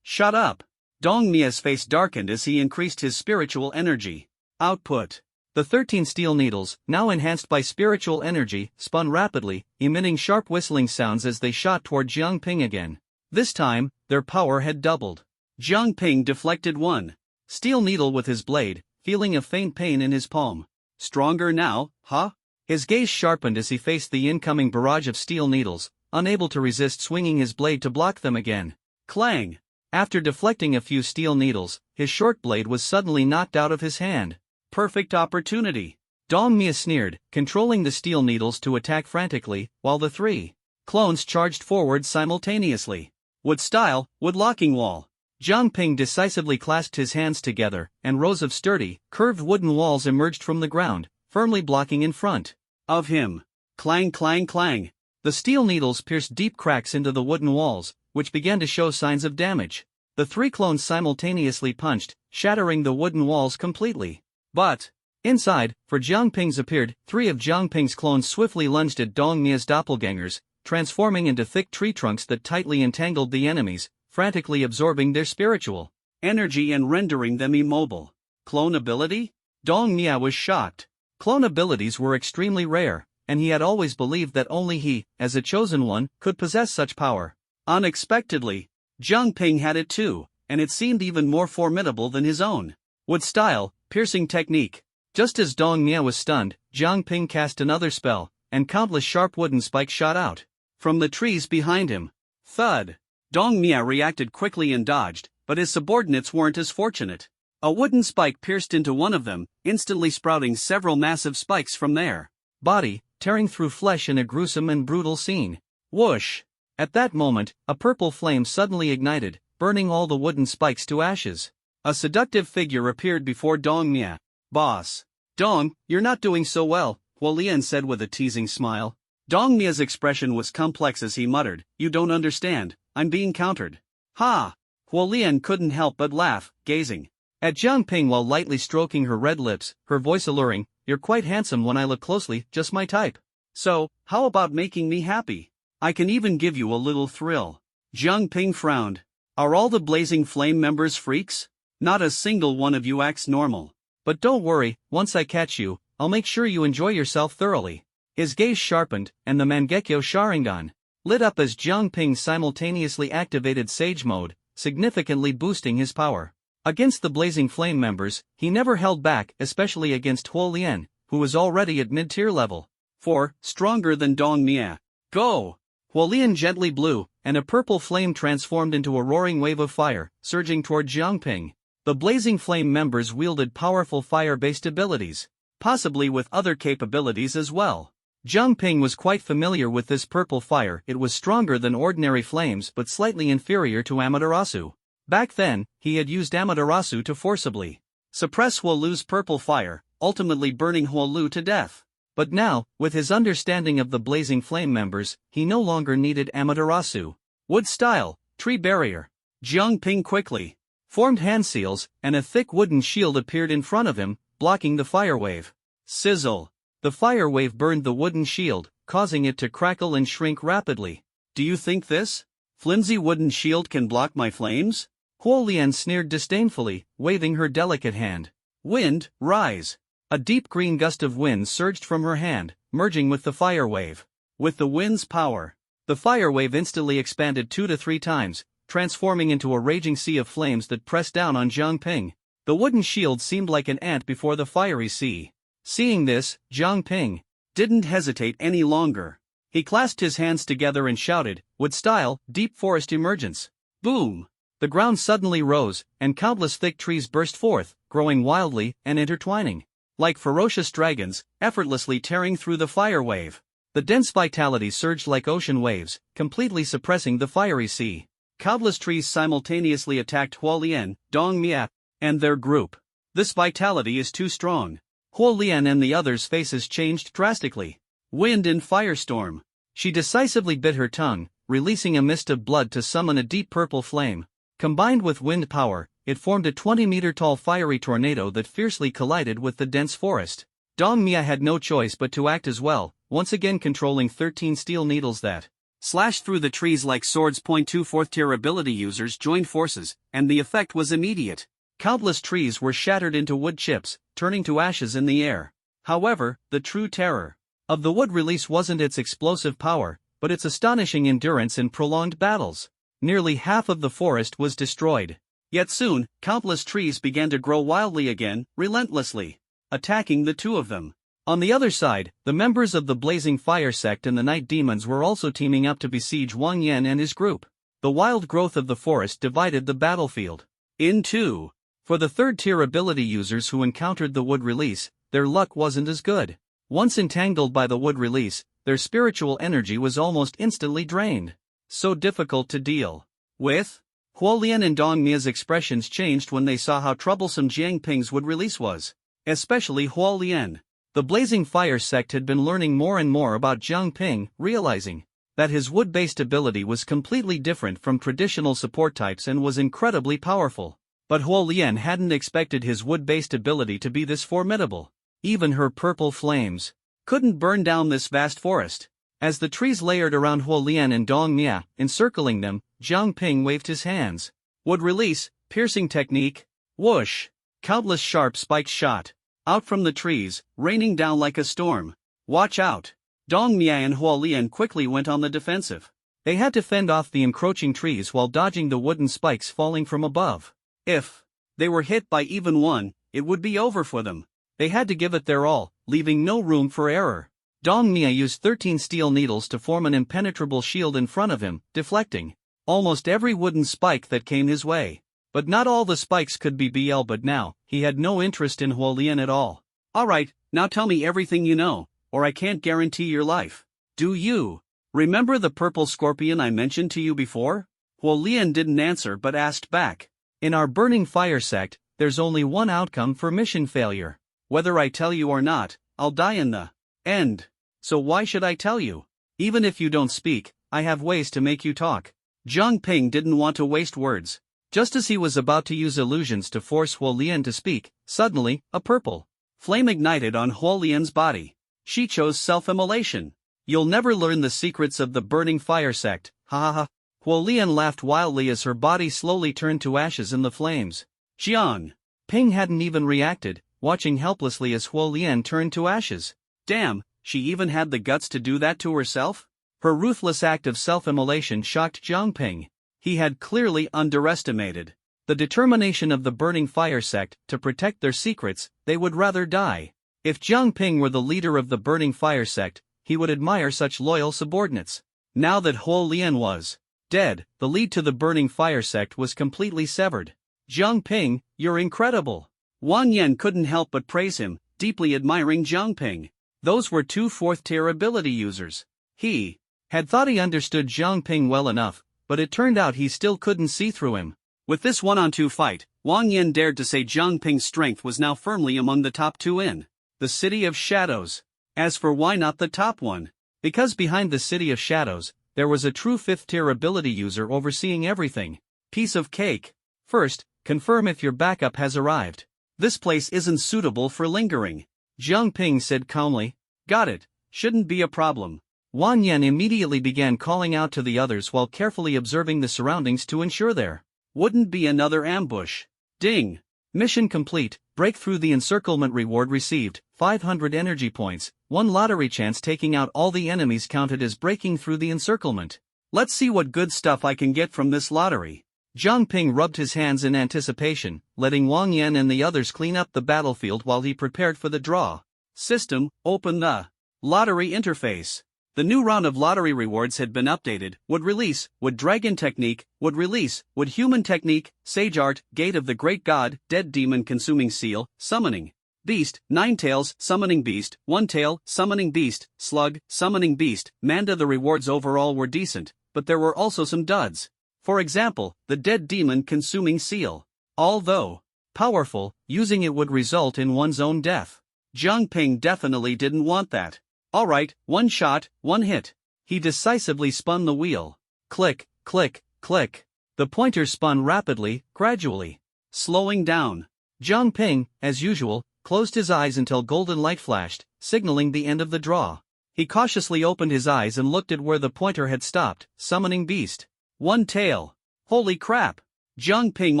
Shut up. Dong Mia's face darkened as he increased his spiritual energy output. The 13 steel needles, now enhanced by spiritual energy, spun rapidly, emitting sharp whistling sounds as they shot toward Jiang Ping again. This time, their power had doubled. Jiang Ping deflected one steel needle with his blade, feeling a faint pain in his palm. Stronger now, huh? His gaze sharpened as he faced the incoming barrage of steel needles, unable to resist swinging his blade to block them again. Clang! After deflecting a few steel needles, his short blade was suddenly knocked out of his hand. Perfect opportunity. Dong Mia sneered, controlling the steel needles to attack frantically, while the 3 clones charged forward simultaneously. Wood style, wood locking wall. Jiang Ping decisively clasped his hands together, and rows of sturdy, curved wooden walls emerged from the ground, firmly blocking in front of him. Clang clang clang. The steel needles pierced deep cracks into the wooden walls, which began to show signs of damage. The 3 clones simultaneously punched, shattering the wooden walls completely. But inside, for Jiang Ping's appeared, 3 of Jiang Ping's clones swiftly lunged at Dong Mia's doppelgangers, transforming into thick tree trunks that tightly entangled the enemies, frantically absorbing their spiritual energy and rendering them immobile. Clone ability? Dong Mia was shocked. Clone abilities were extremely rare, and he had always believed that only he, as a chosen one, could possess such power. Unexpectedly, Jiang Ping had it too, and it seemed even more formidable than his own. Wood style, piercing technique. Just as Dong Mia was stunned, Jiang Ping cast another spell, and countless sharp wooden spikes shot out from the trees behind him. Thud! Dong Mia reacted quickly and dodged, but his subordinates weren't as fortunate. A wooden spike pierced into one of them, instantly sprouting several massive spikes from their body, tearing through flesh in a gruesome and brutal scene. Whoosh! At that moment, a purple flame suddenly ignited, burning all the wooden spikes to ashes. A seductive figure appeared before Dong Mia. Boss. Dong, you're not doing so well, Huolian said with a teasing smile. Dong Mia's expression was complex as he muttered, you don't understand, I'm being countered. Ha! Huolian couldn't help but laugh, gazing at Jiang Ping while lightly stroking her red lips, her voice alluring, you're quite handsome when I look closely, just my type. So, how about making me happy? I can even give you a little thrill. Jiang Ping frowned. Are all the Blazing Flame members freaks? Not a single one of you acts normal. But don't worry, once I catch you, I'll make sure you enjoy yourself thoroughly. His gaze sharpened, and the Mangekyo Sharingan lit up as Jiang Ping simultaneously activated Sage Mode, significantly boosting his power. Against the Blazing Flame members, he never held back, especially against Huolian, who was already at mid-tier level. 4, stronger than Dong Mia. Go! Huolian gently blew, and a purple flame transformed into a roaring wave of fire, surging toward Jiang Ping. The Blazing Flame members wielded powerful fire-based abilities, possibly with other capabilities as well. Jiang Ping was quite familiar with this purple fire. It was stronger than ordinary flames but slightly inferior to Amaterasu. Back then, he had used Amaterasu to forcibly suppress Huolu's purple fire, ultimately burning Huolu to death. But now, with his understanding of the Blazing Flame members, he no longer needed Amaterasu. Wood style, tree barrier. Jiang Ping quickly formed hand seals, and a thick wooden shield appeared in front of him, blocking the fire wave. Sizzle. The fire wave burned the wooden shield, causing it to crackle and shrink rapidly. Do you think this flimsy wooden shield can block my flames? Huolian sneered disdainfully, waving her delicate hand. Wind, rise. A deep green gust of wind surged from her hand, merging with the fire wave. With the wind's power, the fire wave instantly expanded 2 to 3 times, transforming into a raging sea of flames that pressed down on Jiang Ping. The wooden shield seemed like an ant before the fiery sea. Seeing this, Jiang Ping didn't hesitate any longer. He clasped his hands together and shouted, "Wood style, deep forest emergence." Boom! The ground suddenly rose, and countless thick trees burst forth, growing wildly and intertwining like ferocious dragons, effortlessly tearing through the fire wave. The dense vitality surged like ocean waves, completely suppressing the fiery sea. Countless trees simultaneously attacked Huolian, Dong Mia, and their group. This vitality is too strong. Huolian and the others' faces changed drastically. Wind and firestorm. She decisively bit her tongue, releasing a mist of blood to summon a deep purple flame. Combined with wind power, it formed a 20-meter-tall fiery tornado that fiercely collided with the dense forest. Dong Mia had no choice but to act as well, once again controlling 13 steel needles that slashed through the trees like swords. 2 4th-tier ability users joined forces, and the effect was immediate. Countless trees were shattered into wood chips, turning to ashes in the air. However, the true terror of the wood release wasn't its explosive power, but its astonishing endurance in prolonged battles. Nearly half of the forest was destroyed. Yet soon, countless trees began to grow wildly again, relentlessly attacking the two of them. On the other side, the members of the Blazing Fire sect and the Night Demons were also teaming up to besiege Wang Yan and his group. The wild growth of the forest divided the battlefield in two. For the third-tier ability users who encountered the wood release, their luck wasn't as good. Once entangled by the wood release, their spiritual energy was almost instantly drained. So difficult to deal with. Huolian and Dong Mia's expressions changed when they saw how troublesome Jiang Ping's wood release was. Especially Huolian. The Blazing Fire sect had been learning more and more about Jiang Ping, realizing that his wood-based ability was completely different from traditional support types and was incredibly powerful. But Huolian hadn't expected his wood-based ability to be this formidable. Even her purple flames couldn't burn down this vast forest. As the trees layered around Huolian and Dong Mia, encircling them, Jiang Ping waved his hands. Wood release, piercing technique, whoosh. Countless sharp spikes shot out from the trees, raining down like a storm. Watch out! Dong Mia and Huolian quickly went on the defensive. They had to fend off the encroaching trees while dodging the wooden spikes falling from above. If they were hit by even one, it would be over for them. They had to give it their all, leaving no room for error. Dong Mia used 13 steel needles to form an impenetrable shield in front of him, deflecting almost every wooden spike that came his way. But not all the spikes could be BL, but now, he had no interest in Huolian at all. Alright, now tell me everything you know, or I can't guarantee your life. Do you remember the purple scorpion I mentioned to you before? Huolian didn't answer but asked back. In our Burning Fire sect, there's only one outcome for mission failure. Whether I tell you or not, I'll die in the end. So why should I tell you? Even if you don't speak, I have ways to make you talk. Jiang Ping didn't want to waste words. Just as he was about to use illusions to force Huolian to speak, suddenly, a purple flame ignited on Huolian's body. She chose self-immolation. You'll never learn the secrets of the Burning Fire sect, ha ha ha. Huolian laughed wildly as her body slowly turned to ashes in the flames. Jiang Ping hadn't even reacted, watching helplessly as Huolian turned to ashes. Damn, she even had the guts to do that to herself? Her ruthless act of self-immolation shocked Jiang Ping. He had clearly underestimated the determination of the Burning Fire sect to protect their secrets. They would rather die. If Jiang Ping were the leader of the Burning Fire sect, he would admire such loyal subordinates. Now that Huolian was dead, the lead to the Burning Fire sect was completely severed. Jiang Ping, you're incredible. Wang Yan couldn't help but praise him, deeply admiring Jiang Ping. Those were 2 4th-tier ability users. He had thought he understood Jiang Ping well enough, but it turned out he still couldn't see through him. With this one-on-two fight, Wang Yan dared to say Zhang Ping's strength was now firmly among the top 2 in the City of Shadows. As for why not the top 1? Because behind the City of Shadows, there was a true 5th-tier ability user overseeing everything. Piece of cake. First, confirm if your backup has arrived. This place isn't suitable for lingering. Zhang Ping said calmly. Got it, shouldn't be a problem. Wang Yan immediately began calling out to the others while carefully observing the surroundings to ensure there wouldn't be another ambush. Ding! Mission complete, break through the encirclement reward received, 500 energy points, 1 lottery chance taking out all the enemies counted as breaking through the encirclement. Let's see what good stuff I can get from this lottery. Zhang Ping rubbed his hands in anticipation, letting Wang Yan and the others clean up the battlefield while he prepared for the draw. System, open the lottery interface. The new round of lottery rewards had been updated. Would release, would dragon technique, would release, would human technique, sage art, gate of the great god, dead demon consuming seal, summoning beast, 9 tails, summoning beast, 1 tail, summoning beast, slug, summoning beast, Manda. The rewards overall were decent, but there were also some duds. For example, the dead demon consuming seal. Although powerful, using it would result in one's own death. Zhang Ping definitely didn't want that. Alright, 1 shot, 1 hit. He decisively spun the wheel. Click, click, click. The pointer spun rapidly, gradually slowing down. Zhang Ping, as usual, closed his eyes until golden light flashed, signaling the end of the draw. He cautiously opened his eyes and looked at where the pointer had stopped, summoning beast. 1 tail. Holy crap! Zhang Ping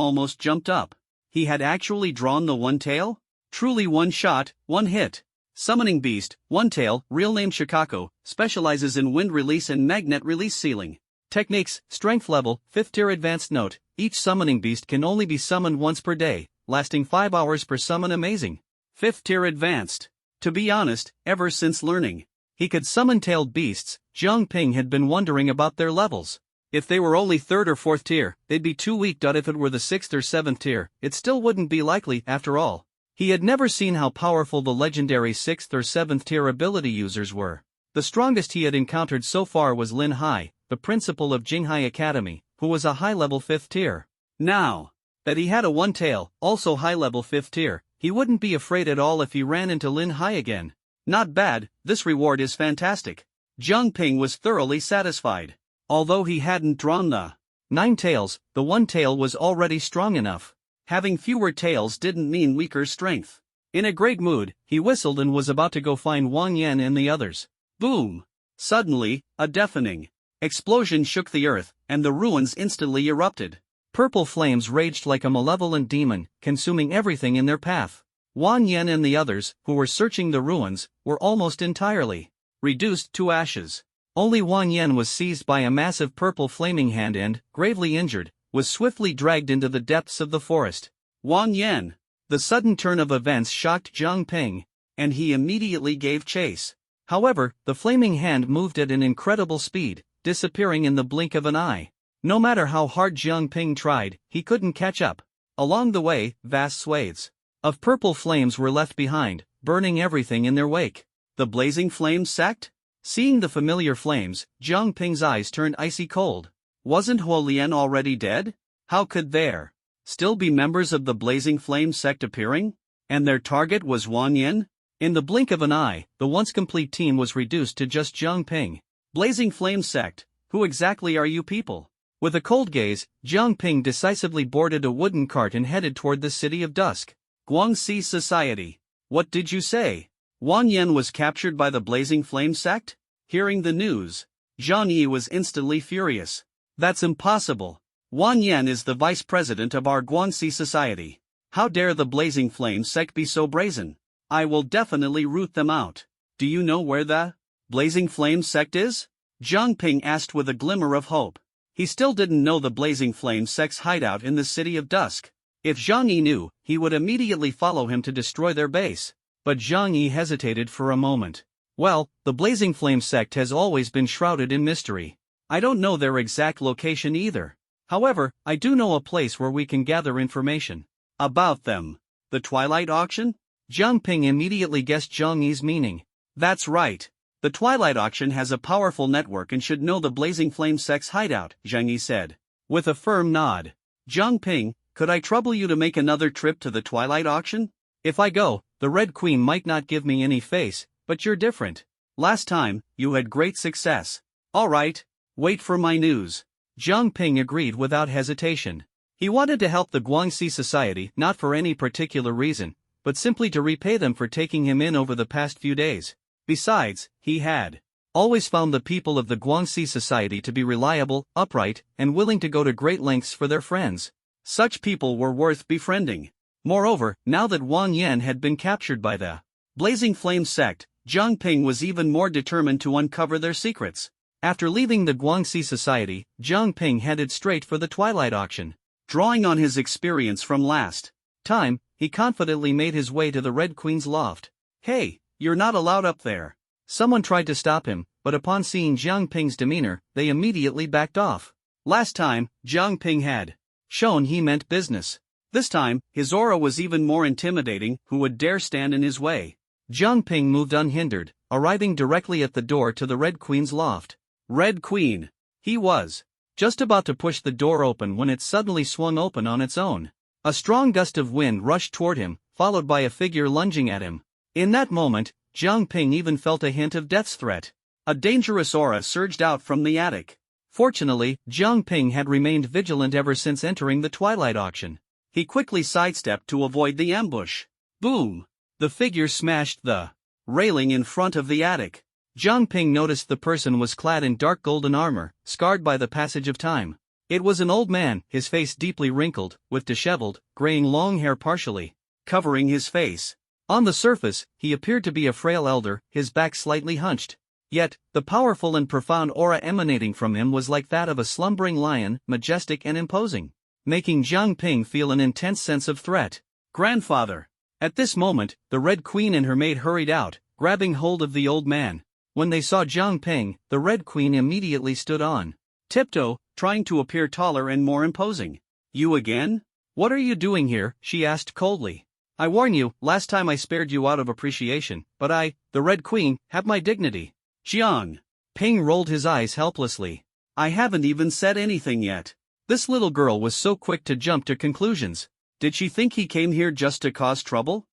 almost jumped up. He had actually drawn the 1 tail? Truly 1 shot, 1 hit. Summoning beast, 1 tail, real name Shikako, specializes in wind release and magnet release sealing. Techniques, strength level, 5th tier advanced note, each summoning beast can only be summoned once per day, lasting 5 hours per summon. Amazing. 5th tier advanced. To be honest, ever since learning he could summon tailed beasts, Zhang Ping had been wondering about their levels. If they were only 3rd or 4th tier, they'd be too weak. If it were the 6th or 7th tier, it still wouldn't be likely after all. He had never seen how powerful the legendary 6th or 7th tier ability users were. The strongest he had encountered so far was Lin Hai, the principal of Jinghai Academy, who was a high-level 5th tier. Now that he had a 1 tail, also high-level 5th tier, he wouldn't be afraid at all if he ran into Lin Hai again. Not bad, this reward is fantastic. Zhang Ping was thoroughly satisfied. Although he hadn't drawn the 9 tails, the 1 tail was already strong enough. Having fewer tails didn't mean weaker strength. In a great mood, he whistled and was about to go find Wang Yan and the others. Boom! Suddenly, a deafening explosion shook the earth, and the ruins instantly erupted. Purple flames raged like a malevolent demon, consuming everything in their path. Wang Yan and the others, who were searching the ruins, were almost entirely reduced to ashes. Only Wang Yan was seized by a massive purple flaming hand and, gravely injured, was swiftly dragged into the depths of the forest. Wang Yan. The sudden turn of events shocked Zhang Ping, and he immediately gave chase. However, the flaming hand moved at an incredible speed, disappearing in the blink of an eye. No matter how hard Zhang Ping tried, he couldn't catch up. Along the way, vast swathes of purple flames were left behind, burning everything in their wake. The blazing flame sect? Seeing the familiar flames, Zhang Ping's eyes turned icy cold. Wasn't Huolian already dead? How could there still be members of the Blazing Flame sect appearing? And their target was Wang Yan? In the blink of an eye, the once complete team was reduced to just Zhang Ping. Blazing Flame sect, who exactly are you people? With a cold gaze, Zhang Ping decisively boarded a wooden cart and headed toward the City of Dusk. Guangxi Society. What did you say? Wang Yan was captured by the Blazing Flame sect? Hearing the news, Zhang Yi was instantly furious. That's impossible. Wang Yan is the vice president of our Guangxi Society. How dare the Blazing Flame sect be so brazen? I will definitely root them out. Do you know where the Blazing Flame sect is? Zhang Ping asked with a glimmer of hope. He still didn't know the Blazing Flame sect's hideout in the City of Dusk. If Zhang Yi knew, he would immediately follow him to destroy their base. But Zhang Yi hesitated for a moment. Well, the Blazing Flame sect has always been shrouded in mystery. I don't know their exact location either. However, I do know a place where we can gather information about them. The Twilight Auction? Zhang Ping immediately guessed Zhang Yi's meaning. That's right. The Twilight Auction has a powerful network and should know the Blazing Flame sect's hideout, Zhang Yi said. With a firm nod, Jiang Ping, could I trouble you to make another trip to the Twilight Auction? If I go, the Red Queen might not give me any face, but you're different. Last time, you had great success. Alright, wait for my news. Jiang Ping agreed without hesitation. He wanted to help the Guangxi Society not for any particular reason, but simply to repay them for taking him in over the past few days. Besides, he had always found the people of the Guangxi Society to be reliable, upright, and willing to go to great lengths for their friends. Such people were worth befriending. Moreover, now that Wang Yan had been captured by the Blazing Flame sect, Jiang Ping was even more determined to uncover their secrets. After leaving the Guangxi Society, Jiang Ping headed straight for the Twilight Auction. Drawing on his experience from last time, he confidently made his way to the Red Queen's loft. Hey, you're not allowed up there. Someone tried to stop him, but upon seeing Jiang Ping's demeanor, they immediately backed off. Last time, Jiang Ping had shown he meant business. This time, his aura was even more intimidating. Who would dare stand in his way? Jiang Ping moved unhindered, arriving directly at the door to the Red Queen's loft. Red Queen. He was just about to push the door open when it suddenly swung open on its own. A strong gust of wind rushed toward him, followed by a figure lunging at him. In that moment, Jiang Ping even felt a hint of death's threat. A dangerous aura surged out from the attic. Fortunately, Jiang Ping had remained vigilant ever since entering the Twilight Auction. He quickly sidestepped to avoid the ambush. Boom! The figure smashed the railing in front of the attic. Jiang Ping noticed the person was clad in dark golden armor, scarred by the passage of time. It was an old man, his face deeply wrinkled, with disheveled, graying long hair partially covering his face. On the surface, he appeared to be a frail elder, his back slightly hunched. Yet, the powerful and profound aura emanating from him was like that of a slumbering lion, majestic and imposing, making Jiang Ping feel an intense sense of threat. Grandfather! At this moment, the Red Queen and her maid hurried out, grabbing hold of the old man. When they saw Jiang Ping, the Red Queen immediately stood on tiptoe, trying to appear taller and more imposing. You again? What are you doing here? She asked coldly. I warn you, last time I spared you out of appreciation, but I, the Red Queen, have my dignity. Jiang Ping rolled his eyes helplessly. I haven't even said anything yet. This little girl was so quick to jump to conclusions. Did she think he came here just to cause trouble?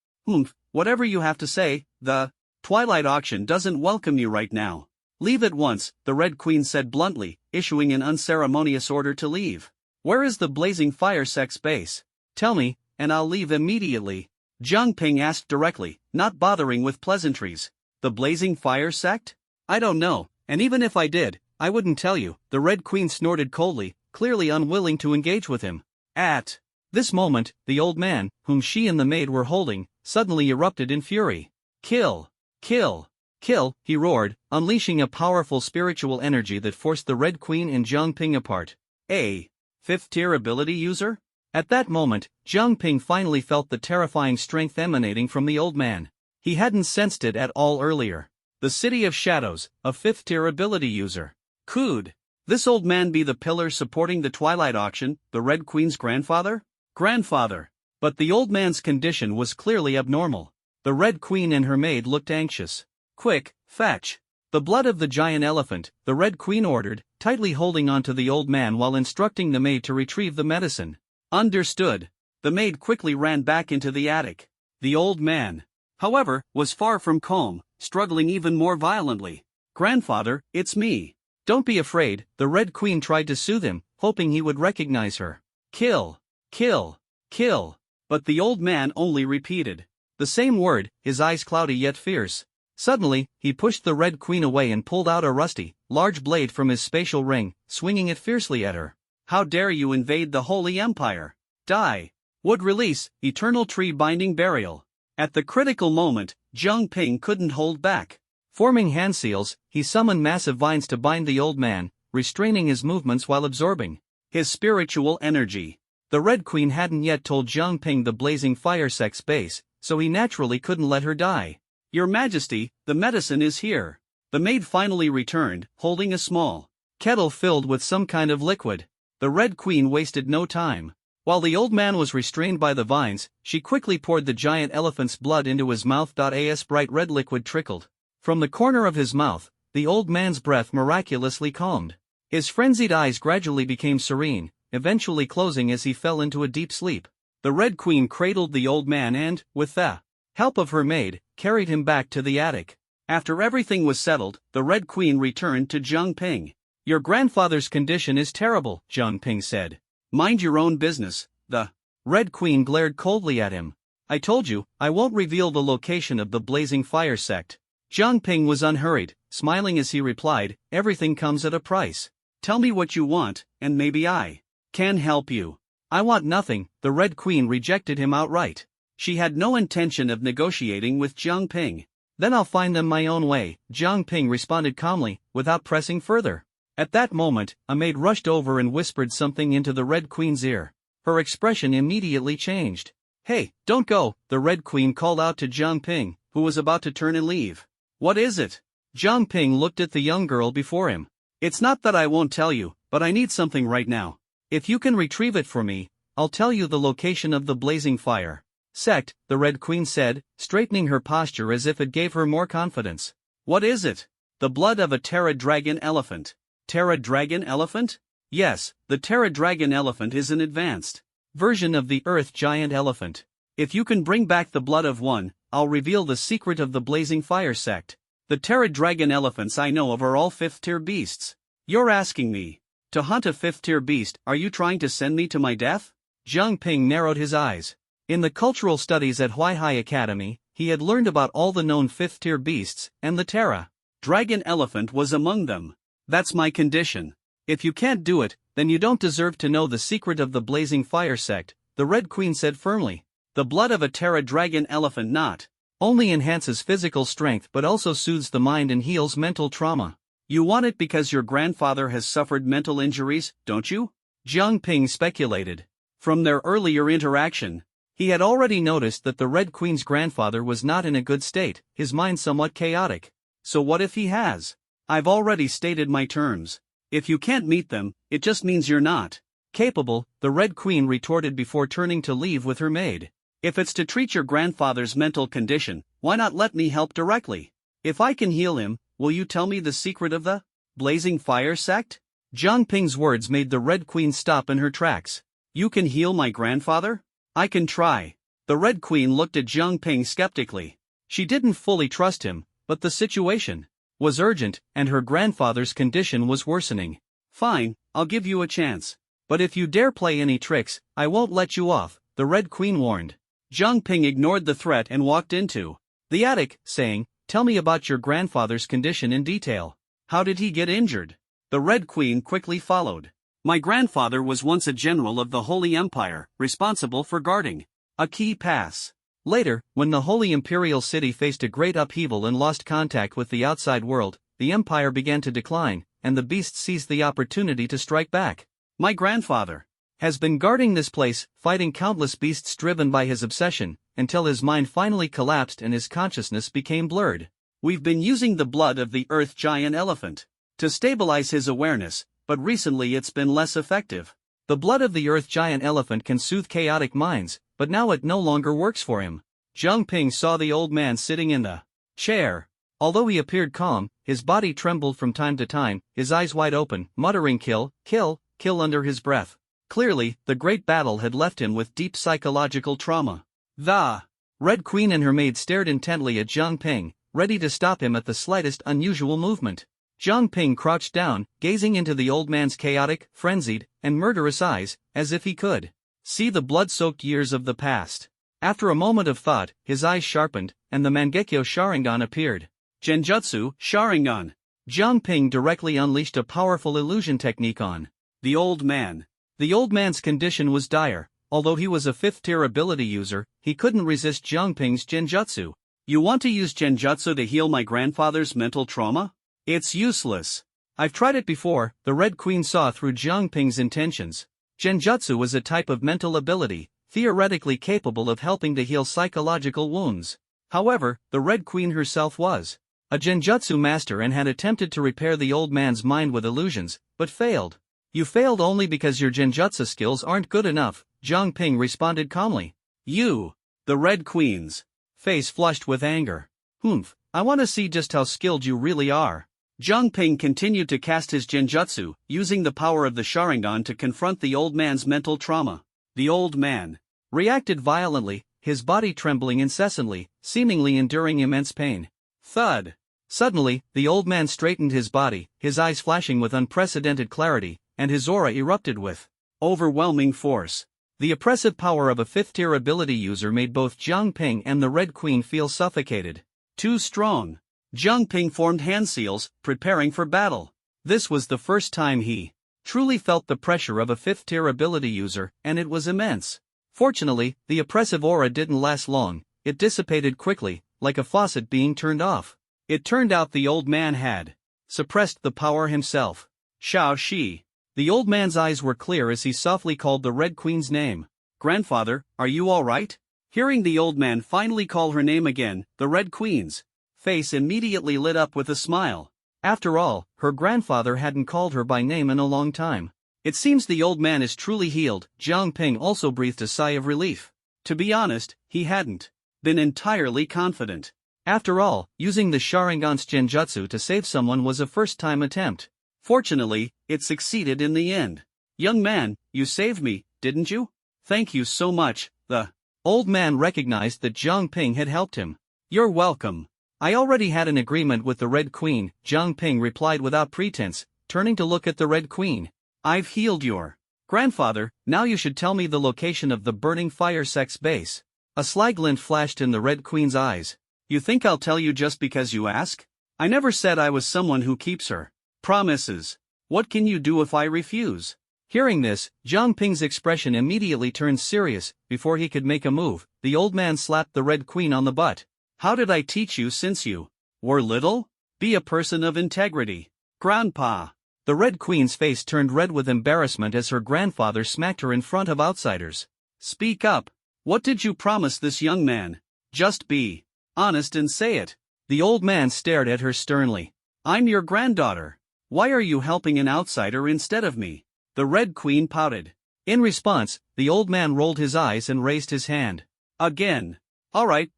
Whatever you have to say, the Twilight Auction doesn't welcome you right now. Leave at once, the Red Queen said bluntly, issuing an unceremonious order to leave. Where is the Blazing Fire sect's base? Tell me, and I'll leave immediately. Jiang Ping asked directly, not bothering with pleasantries. The Blazing Fire sect? I don't know, and even if I did, I wouldn't tell you, the Red Queen snorted coldly, clearly unwilling to engage with him. At this moment, the old man, whom she and the maid were holding, suddenly erupted in fury. Kill! Kill! Kill! He roared, unleashing a powerful spiritual energy that forced the Red Queen and Jiang Ping apart. A fifth-tier ability user? At that moment, Jiang Ping finally felt the terrifying strength emanating from the old man. He hadn't sensed it at all earlier. The City of Shadows, a fifth-tier ability user. Could this old man be the pillar supporting the Twilight Auction, the Red Queen's grandfather? Grandfather! But the old man's condition was clearly abnormal. The Red Queen and her maid looked anxious. Quick, fetch the blood of the giant elephant, the Red Queen ordered, tightly holding onto the old man while instructing the maid to retrieve the medicine. Understood. The maid quickly ran back into the attic. The old man, however, was far from calm, struggling even more violently. Grandfather, it's me. Don't be afraid, the Red Queen tried to soothe him, hoping he would recognize her. Kill! Kill! Kill! But the old man only repeated the same word, his eyes cloudy yet fierce. Suddenly, he pushed the Red Queen away and pulled out a rusty, large blade from his spatial ring, swinging it fiercely at her. How dare you invade the Holy Empire? Die! Would release, eternal tree binding burial. At the critical moment, Jiang Ping couldn't hold back. Forming hand seals, he summoned massive vines to bind the old man, restraining his movements while absorbing his spiritual energy. The Red Queen hadn't yet told Jiang Ping the Blazing Fire sect's base, so he naturally couldn't let her die. Your Majesty, the medicine is here. The maid finally returned, holding a small kettle filled with some kind of liquid. The Red Queen wasted no time. While the old man was restrained by the vines, she quickly poured the giant elephant's blood into his mouth. As bright red liquid trickled from the corner of his mouth, the old man's breath miraculously calmed. His frenzied eyes gradually became serene, eventually closing as he fell into a deep sleep. The Red Queen cradled the old man and, with the help of her maid, carried him back to the attic. After everything was settled, the Red Queen returned to Jiang Ping. "Your grandfather's condition is terrible," Jiang Ping said. "Mind your own business." The Red Queen glared coldly at him. "I told you, I won't reveal the location of the Blazing Fire sect." Jiang Ping was unhurried, smiling as he replied, "Everything comes at a price. Tell me what you want, and maybe I can help you." "I want nothing," the Red Queen rejected him outright. She had no intention of negotiating with Jiang Ping. "Then I'll find them my own way," Jiang Ping responded calmly, without pressing further. At that moment, a maid rushed over and whispered something into the Red Queen's ear. Her expression immediately changed. "Hey, don't go," the Red Queen called out to Jiang Ping, who was about to turn and leave. "What is it?" Jiang Ping looked at the young girl before him. "It's not that I won't tell you, but I need something right now. If you can retrieve it for me, I'll tell you the location of the Blazing Fire sect," the Red Queen said, straightening her posture as if it gave her more confidence. "What is it?" "The blood of a Terra Dragon elephant." Terra Dragon elephant? Yes, the Terra Dragon elephant is an advanced version of the Earth Giant elephant. If you can bring back the blood of one, I'll reveal the secret of the Blazing Fire sect. The Terra Dragon elephants I know of are all 5th-tier beasts. You're asking me to hunt a 5th-tier beast? Are you trying to send me to my death? Jiang Ping narrowed his eyes. In the cultural studies at Huaihai Academy, he had learned about all the known 5th-tier beasts, and the Terra Dragon elephant was among them. "That's my condition. If you can't do it, then you don't deserve to know the secret of the Blazing Fire sect," the Red Queen said firmly. "The blood of a Terra Dragon elephant not only enhances physical strength but also soothes the mind and heals mental trauma. You want it because your grandfather has suffered mental injuries, don't you?" Jiang Ping speculated. From their earlier interaction, he had already noticed that the Red Queen's grandfather was not in a good state, his mind somewhat chaotic. So what if he has? "I've already stated my terms. If you can't meet them, it just means you're not capable," the Red Queen retorted before turning to leave with her maid. "If it's to treat your grandfather's mental condition, why not let me help directly? If I can heal him, will you tell me the secret of the Blazing Fire sect?" Jiang Ping's words made the Red Queen stop in her tracks. "You can heal my grandfather? I can try." The Red Queen looked at Jiang Ping skeptically. She didn't fully trust him, but the situation was urgent, and her grandfather's condition was worsening. "Fine, I'll give you a chance. But if you dare play any tricks, I won't let you off," the Red Queen warned. Jiang Ping ignored the threat and walked into the attic, saying, "Tell me about your grandfather's condition in detail. How did he get injured?" The Red Queen quickly followed. "My grandfather was once a general of the Holy Empire, responsible for guarding a key pass. Later, when the Holy Imperial City faced a great upheaval and lost contact with the outside world, the empire began to decline, and the beasts seized the opportunity to strike back. My grandfather has been guarding this place, fighting countless beasts driven by his obsession, until his mind finally collapsed and his consciousness became blurred. We've been using the blood of the Earth Giant elephant to stabilize his awareness, but recently it's been less effective. The blood of the Earth Giant elephant can soothe chaotic minds, but now it no longer works for him." Jiang Ping saw the old man sitting in the chair. Although he appeared calm, his body trembled from time to time, his eyes wide open, muttering "kill, kill, kill" under his breath. Clearly, the great battle had left him with deep psychological trauma. The Red Queen and her maid stared intently at Jiang Ping, ready to stop him at the slightest unusual movement. Jiang Ping crouched down, gazing into the old man's chaotic, frenzied, and murderous eyes, as if he could see the blood-soaked years of the past. After a moment of thought, his eyes sharpened, and the Mangekyo Sharingan appeared. Genjutsu Sharingan. Jiang Ping directly unleashed a powerful illusion technique on the old man. The old man's condition was dire. Although he was a 5th-tier ability user, he couldn't resist Jiang Ping's Genjutsu. "You want to use Genjutsu to heal my grandfather's mental trauma? It's useless. I've tried it before." The Red Queen saw through Jiang Ping's intentions. Genjutsu was a type of mental ability, theoretically capable of helping to heal psychological wounds. However, the Red Queen herself was a Genjutsu master and had attempted to repair the old man's mind with illusions, but failed. "You failed only because your Genjutsu skills aren't good enough," Jiang Ping responded calmly. "You!" The Red Queen's face flushed with anger. "Humph, I want to see just how skilled you really are." Zhang Ping continued to cast his genjutsu, using the power of the Sharingan to confront the old man's mental trauma. The old man reacted violently, his body trembling incessantly, seemingly enduring immense pain. Thud! Suddenly, the old man straightened his body, his eyes flashing with unprecedented clarity, and his aura erupted with overwhelming force. The oppressive power of a fifth-tier ability user made both Zhang Ping and the Red Queen feel suffocated. Too strong. Zhang Ping formed hand seals, preparing for battle. This was the first time he truly felt the pressure of a fifth-tier ability user, and it was immense. Fortunately, the oppressive aura didn't last long, it dissipated quickly, like a faucet being turned off. It turned out the old man had suppressed the power himself. Shao Shi. The old man's eyes were clear as he softly called the Red Queen's name. "Grandfather, are you all right?" Hearing the old man finally call her name again, the Red Queen's face immediately lit up with a smile. After all, her grandfather hadn't called her by name in a long time. It seems the old man is truly healed. Zhang Ping also breathed a sigh of relief. To be honest, he hadn't been entirely confident. After all, using the Sharingan's genjutsu to save someone was a first-time attempt. Fortunately, it succeeded in the end. "Young man, you saved me, didn't you? Thank you so much." The old man recognized that Zhang Ping had helped him. "You're welcome. I already had an agreement with the Red Queen," Zhang Ping replied without pretense, turning to look at the Red Queen. "I've healed your grandfather, now you should tell me the location of the Burning Fire Sect's base." A sly glint flashed in the Red Queen's eyes. "You think I'll tell you just because you ask? I never said I was someone who keeps her promises. What can you do if I refuse?" Hearing this, Zhang Ping's expression immediately turned serious. Before he could make a move, the old man slapped the Red Queen on the butt. "How did I teach you since you were little? Be a person of integrity, Grandpa." The Red Queen's face turned red with embarrassment as her grandfather smacked her in front of outsiders. "Speak up. What did you promise this young man? Just be honest and say it." The old man stared at her sternly. "I'm your granddaughter. Why are you helping an outsider instead of me?" The Red Queen pouted. In response, the old man rolled his eyes and raised his hand. "Again. All right,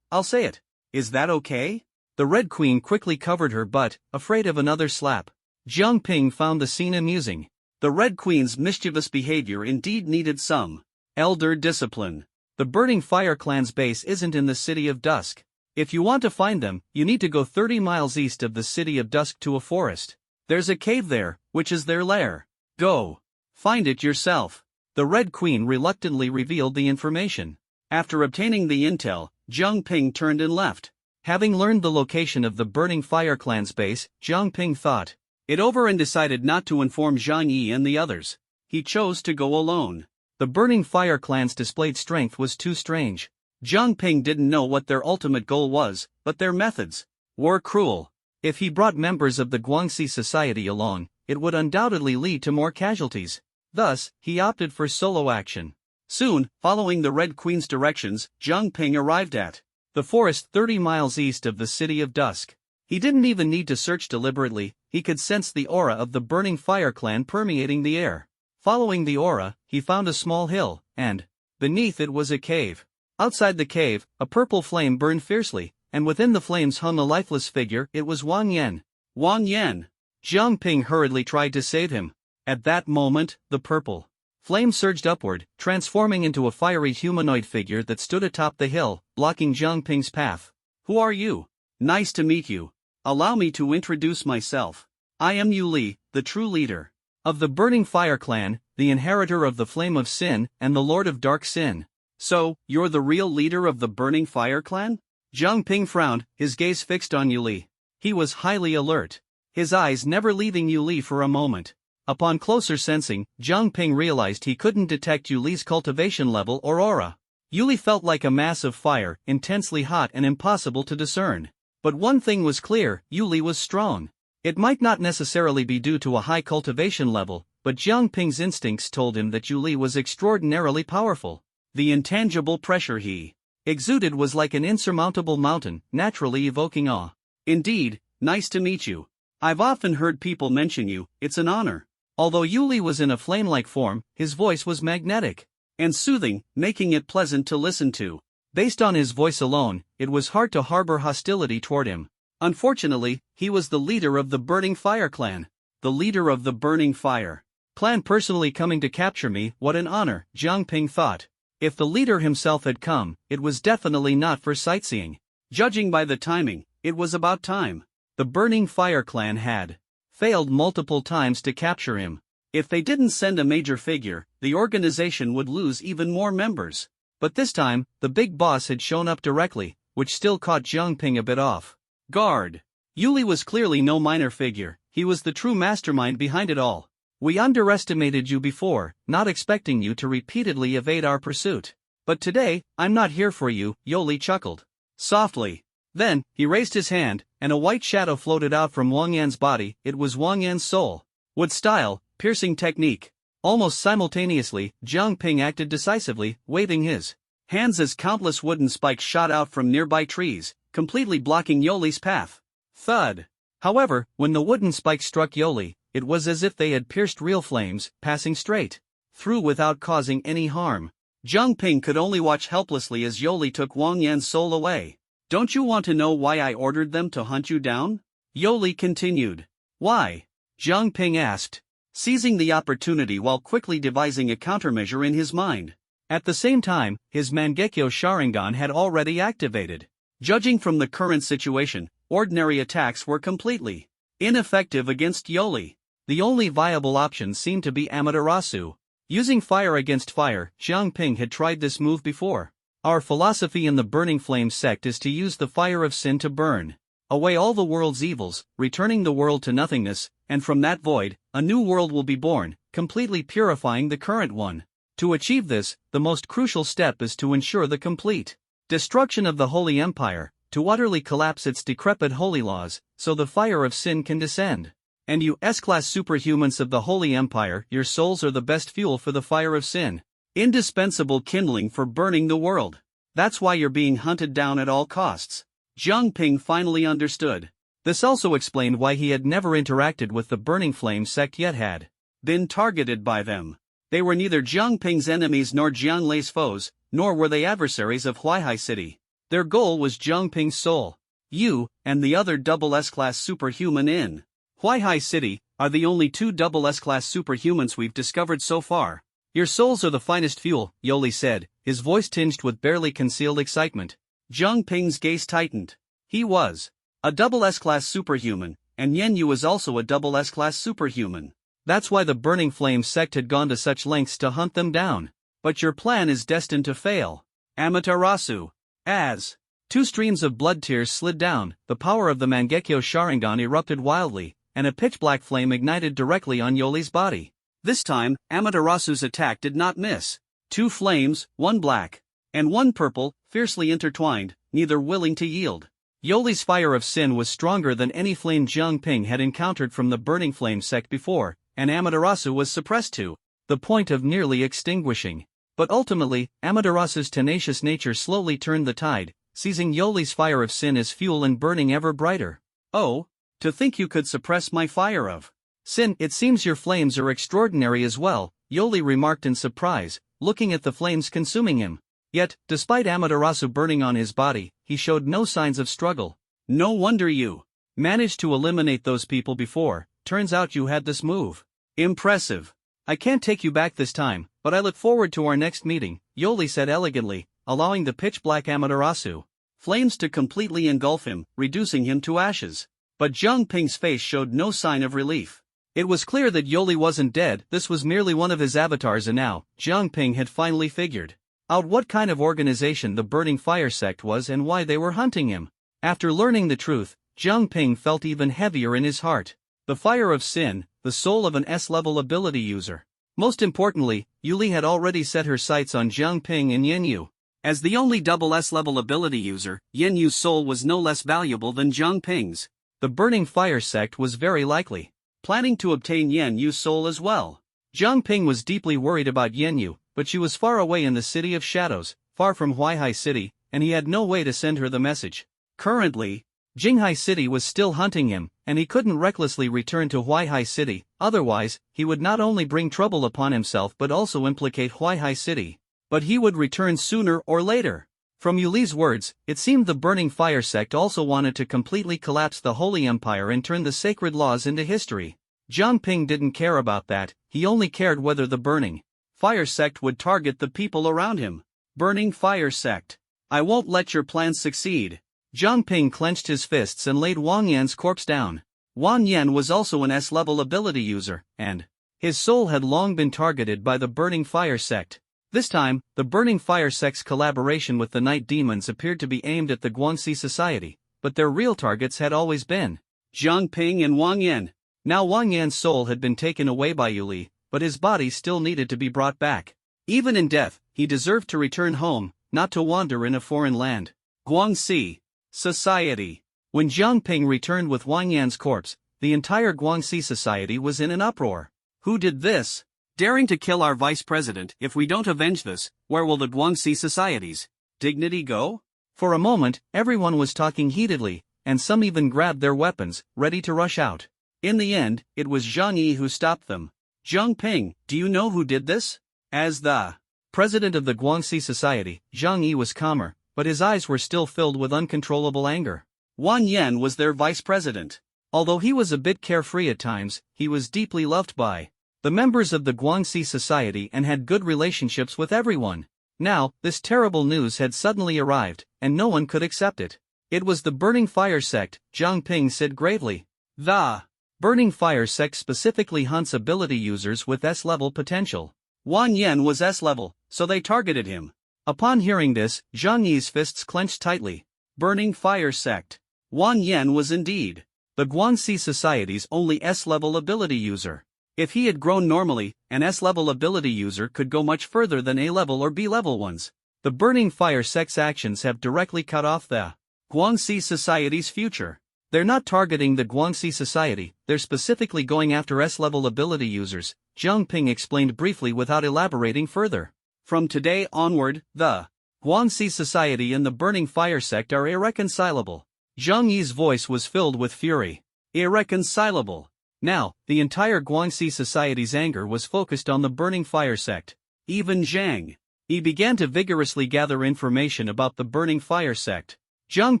I'll say it. Is that okay?" The Red Queen quickly covered her butt, afraid of another slap. Zhang Ping found the scene amusing. The Red Queen's mischievous behavior indeed needed some elder discipline. The Burning Fire Clan's base isn't in the City of Dusk. If you want to find them, you need to go 30 miles east of the City of Dusk to a forest. There's a cave there, which is their lair. Go find it yourself. The Red Queen reluctantly revealed the information. After obtaining the intel, Zhang Ping turned and left. Having learned the location of the Burning Fire Clan's base, Zhang Ping thought it over and decided not to inform Zhang Yi and the others. He chose to go alone. The Burning Fire Clan's displayed strength was too strange. Zhang Ping didn't know what their ultimate goal was, but their methods were cruel. If he brought members of the Guangxi Society along, it would undoubtedly lead to more casualties. Thus, he opted for solo action. Soon, following the Red Queen's directions, Zhang Ping arrived at the forest 30 miles east of the City of Dusk. He didn't even need to search deliberately, he could sense the aura of the Burning Fire Clan permeating the air. Following the aura, he found a small hill, and beneath it was a cave. Outside the cave, a purple flame burned fiercely, and within the flames hung a lifeless figure. It was Wang Yan. Wang Yan! Zhang Ping hurriedly tried to save him. At that moment, the purple flame surged upward, transforming into a fiery humanoid figure that stood atop the hill, blocking Zhang Ping's path. "Who are you? Nice to meet you. Allow me to introduce myself. I am Yu Li, the true leader of the Burning Fire Clan, the inheritor of the Flame of Sin, and the Lord of Dark Sin." "So, you're the real leader of the Burning Fire Clan?" Zhang Ping frowned, his gaze fixed on Yu Li. He was highly alert, his eyes never leaving Yu Li for a moment. Upon closer sensing, Zhang Ping realized he couldn't detect Yu Li's cultivation level or aura. Yu Li felt like a mass of fire, intensely hot and impossible to discern. But one thing was clear, Yu Li was strong. It might not necessarily be due to a high cultivation level, but Zhang Ping's instincts told him that Yu Li was extraordinarily powerful. The intangible pressure he exuded was like an insurmountable mountain, naturally evoking awe. "Indeed, nice to meet you. I've often heard people mention you, it's an honor." Although Yu Li was in a flame-like form, his voice was magnetic and soothing, making it pleasant to listen to. Based on his voice alone, it was hard to harbor hostility toward him. Unfortunately, he was the leader of the Burning Fire clan. The leader of the Burning Fire clan personally coming to capture me, what an honor, Jiang Ping thought. If the leader himself had come, it was definitely not for sightseeing. Judging by the timing, it was about time. The Burning Fire clan had failed multiple times to capture him. If they didn't send a major figure, the organization would lose even more members. But this time, the big boss had shown up directly, which still caught Jiang Ping a bit off guard. Yuli was clearly no minor figure, he was the true mastermind behind it all. We underestimated you before, not expecting you to repeatedly evade our pursuit. But today, I'm not here for you, Yoli chuckled softly. Then, he raised his hand, and a white shadow floated out from Wang Yan's body. It was Wang Yan's soul. Wood style, piercing technique. Almost simultaneously, Jiang Ping acted decisively, waving his hands as countless wooden spikes shot out from nearby trees, completely blocking Yoli's path. Thud. However, when the wooden spikes struck Yoli, it was as if they had pierced real flames, passing straight through without causing any harm. Jiang Ping could only watch helplessly as Yoli took Wang Yan's soul away. Don't you want to know why I ordered them to hunt you down? Yoli continued. Why? Jiang Ping asked, seizing the opportunity while quickly devising a countermeasure in his mind. At the same time, his Mangekyo Sharingan had already activated. Judging from the current situation, ordinary attacks were completely ineffective against Yoli. The only viable option seemed to be Amaterasu. Using fire against fire, Jiang Ping had tried this move before. Our philosophy in the Burning Flame sect is to use the fire of sin to burn away all the world's evils, returning the world to nothingness, and from that void, a new world will be born, completely purifying the current one. To achieve this, the most crucial step is to ensure the complete destruction of the Holy Empire, to utterly collapse its decrepit holy laws, so the fire of sin can descend. And you S-class superhumans of the Holy Empire, your souls are the best fuel for the fire of sin. Indispensable kindling for burning the world. That's why you're being hunted down at all costs. Jiang Ping finally understood. This also explained why he had never interacted with the Burning Flame sect yet had been targeted by them. They were neither Jiang Ping's enemies nor Jiang Lei's foes, nor were they adversaries of Huaihai City. Their goal was Jiang Ping's soul. You, and the other double S-class superhuman in Huaihai City, are the only two double S-class superhumans we've discovered so far. Your souls are the finest fuel, Yoli said, his voice tinged with barely concealed excitement. Jiang Ping's gaze tightened. He was a double S-class superhuman, and Yen Yu is also a double S-class superhuman. That's why the Burning Flame sect had gone to such lengths to hunt them down. But your plan is destined to fail. Amaterasu. As two streams of blood tears slid down, the power of the Mangekyo Sharingan erupted wildly, and a pitch-black flame ignited directly on Yoli's body. This time, Amaterasu's attack did not miss. Two flames, one black and one purple, fiercely intertwined, neither willing to yield. Yoli's fire of sin was stronger than any flame Jiang Ping had encountered from the Burning Flame sect before, and Amaterasu was suppressed to the point of nearly extinguishing. But ultimately, Amaterasu's tenacious nature slowly turned the tide, seizing Yoli's fire of sin as fuel and burning ever brighter. Oh, to think you could suppress my fire of sin. It seems your flames are extraordinary as well, Yoli remarked in surprise, looking at the flames consuming him. Yet, despite Amaterasu burning on his body, he showed no signs of struggle. No wonder you managed to eliminate those people before, turns out you had this move. Impressive. I can't take you back this time, but I look forward to our next meeting, Yoli said elegantly, allowing the pitch-black Amaterasu flames to completely engulf him, reducing him to ashes. But Jiang Ping's face showed no sign of relief. It was clear that Yoli wasn't dead, this was merely one of his avatars, and now, Jiang Ping had finally figured out what kind of organization the Burning Fire sect was and why they were hunting him. After learning the truth, Jiang Ping felt even heavier in his heart. The fire of sin, the soul of an S-level ability user. Most importantly, Yuli had already set her sights on Jiang Ping and Yen Yu. As the only double S-level ability user, Yen Yu's soul was no less valuable than Jiang Ping's. The Burning Fire sect was very likely planning to obtain Yen Yu's soul as well. Jiang Ping was deeply worried about Yen Yu, but she was far away in the City of Shadows, far from Huaihai City, and he had no way to send her the message. Currently, Jinghai City was still hunting him, and he couldn't recklessly return to Huaihai City, otherwise, he would not only bring trouble upon himself but also implicate Huaihai City. But he would return sooner or later. From Yuli's words, it seemed the Burning Fire sect also wanted to completely collapse the Holy Empire and turn the sacred laws into history. Jiang Ping didn't care about that, he only cared whether the Burning Fire sect would target the people around him. Burning Fire sect. I won't let your plans succeed. Jiang Ping clenched his fists and laid Wang Yan's corpse down. Wang Yan was also an S-level ability user, and his soul had long been targeted by the Burning Fire sect. This time, the Burning Fire sect's collaboration with the Night Demons appeared to be aimed at the Guangxi Society, but their real targets had always been Jiang Ping and Wang Yan. Now Wang Yan's soul had been taken away by Yuli, but his body still needed to be brought back. Even in death, he deserved to return home, not to wander in a foreign land. Guangxi Society. When Jiang Ping returned with Wang Yan's corpse, the entire Guangxi Society was in an uproar. Who did this? Daring to kill our vice president. If we don't avenge this, where will the Guangxi Society's dignity go? For a moment, everyone was talking heatedly, and some even grabbed their weapons, ready to rush out. In the end, it was Zhang Yi who stopped them. Jiang Ping, do you know who did this? As the president of the Guangxi Society, Zhang Yi was calmer, but his eyes were still filled with uncontrollable anger. Wang Yan was their vice president. Although he was a bit carefree at times, he was deeply loved by the members of the Guangxi Society and had good relationships with everyone. Now, this terrible news had suddenly arrived, and no one could accept it. It was the Burning Fire sect, Jiang Ping said gravely. The Burning Fire sect specifically hunts ability users with S-level potential. Wang Yan was S-level, so they targeted him. Upon hearing this, Zhang Yi's fists clenched tightly. Burning Fire sect. Wang Yan was indeed the Guangxi Society's only S-level ability user. If he had grown normally, an S-level ability user could go much further than A-level or B-level ones. The Burning Fire sect's actions have directly cut off the Guangxi Society's future. They're not targeting the Guangxi Society, they're specifically going after S-level ability users, Jiang Ping explained briefly without elaborating further. From today onward, the Guangxi Society and the Burning Fire sect are irreconcilable. Zhang Yi's voice was filled with fury. Irreconcilable. Now, the entire Guangxi Society's anger was focused on the Burning Fire sect. Even Zhang Yi began to vigorously gather information about the Burning Fire sect. Jiang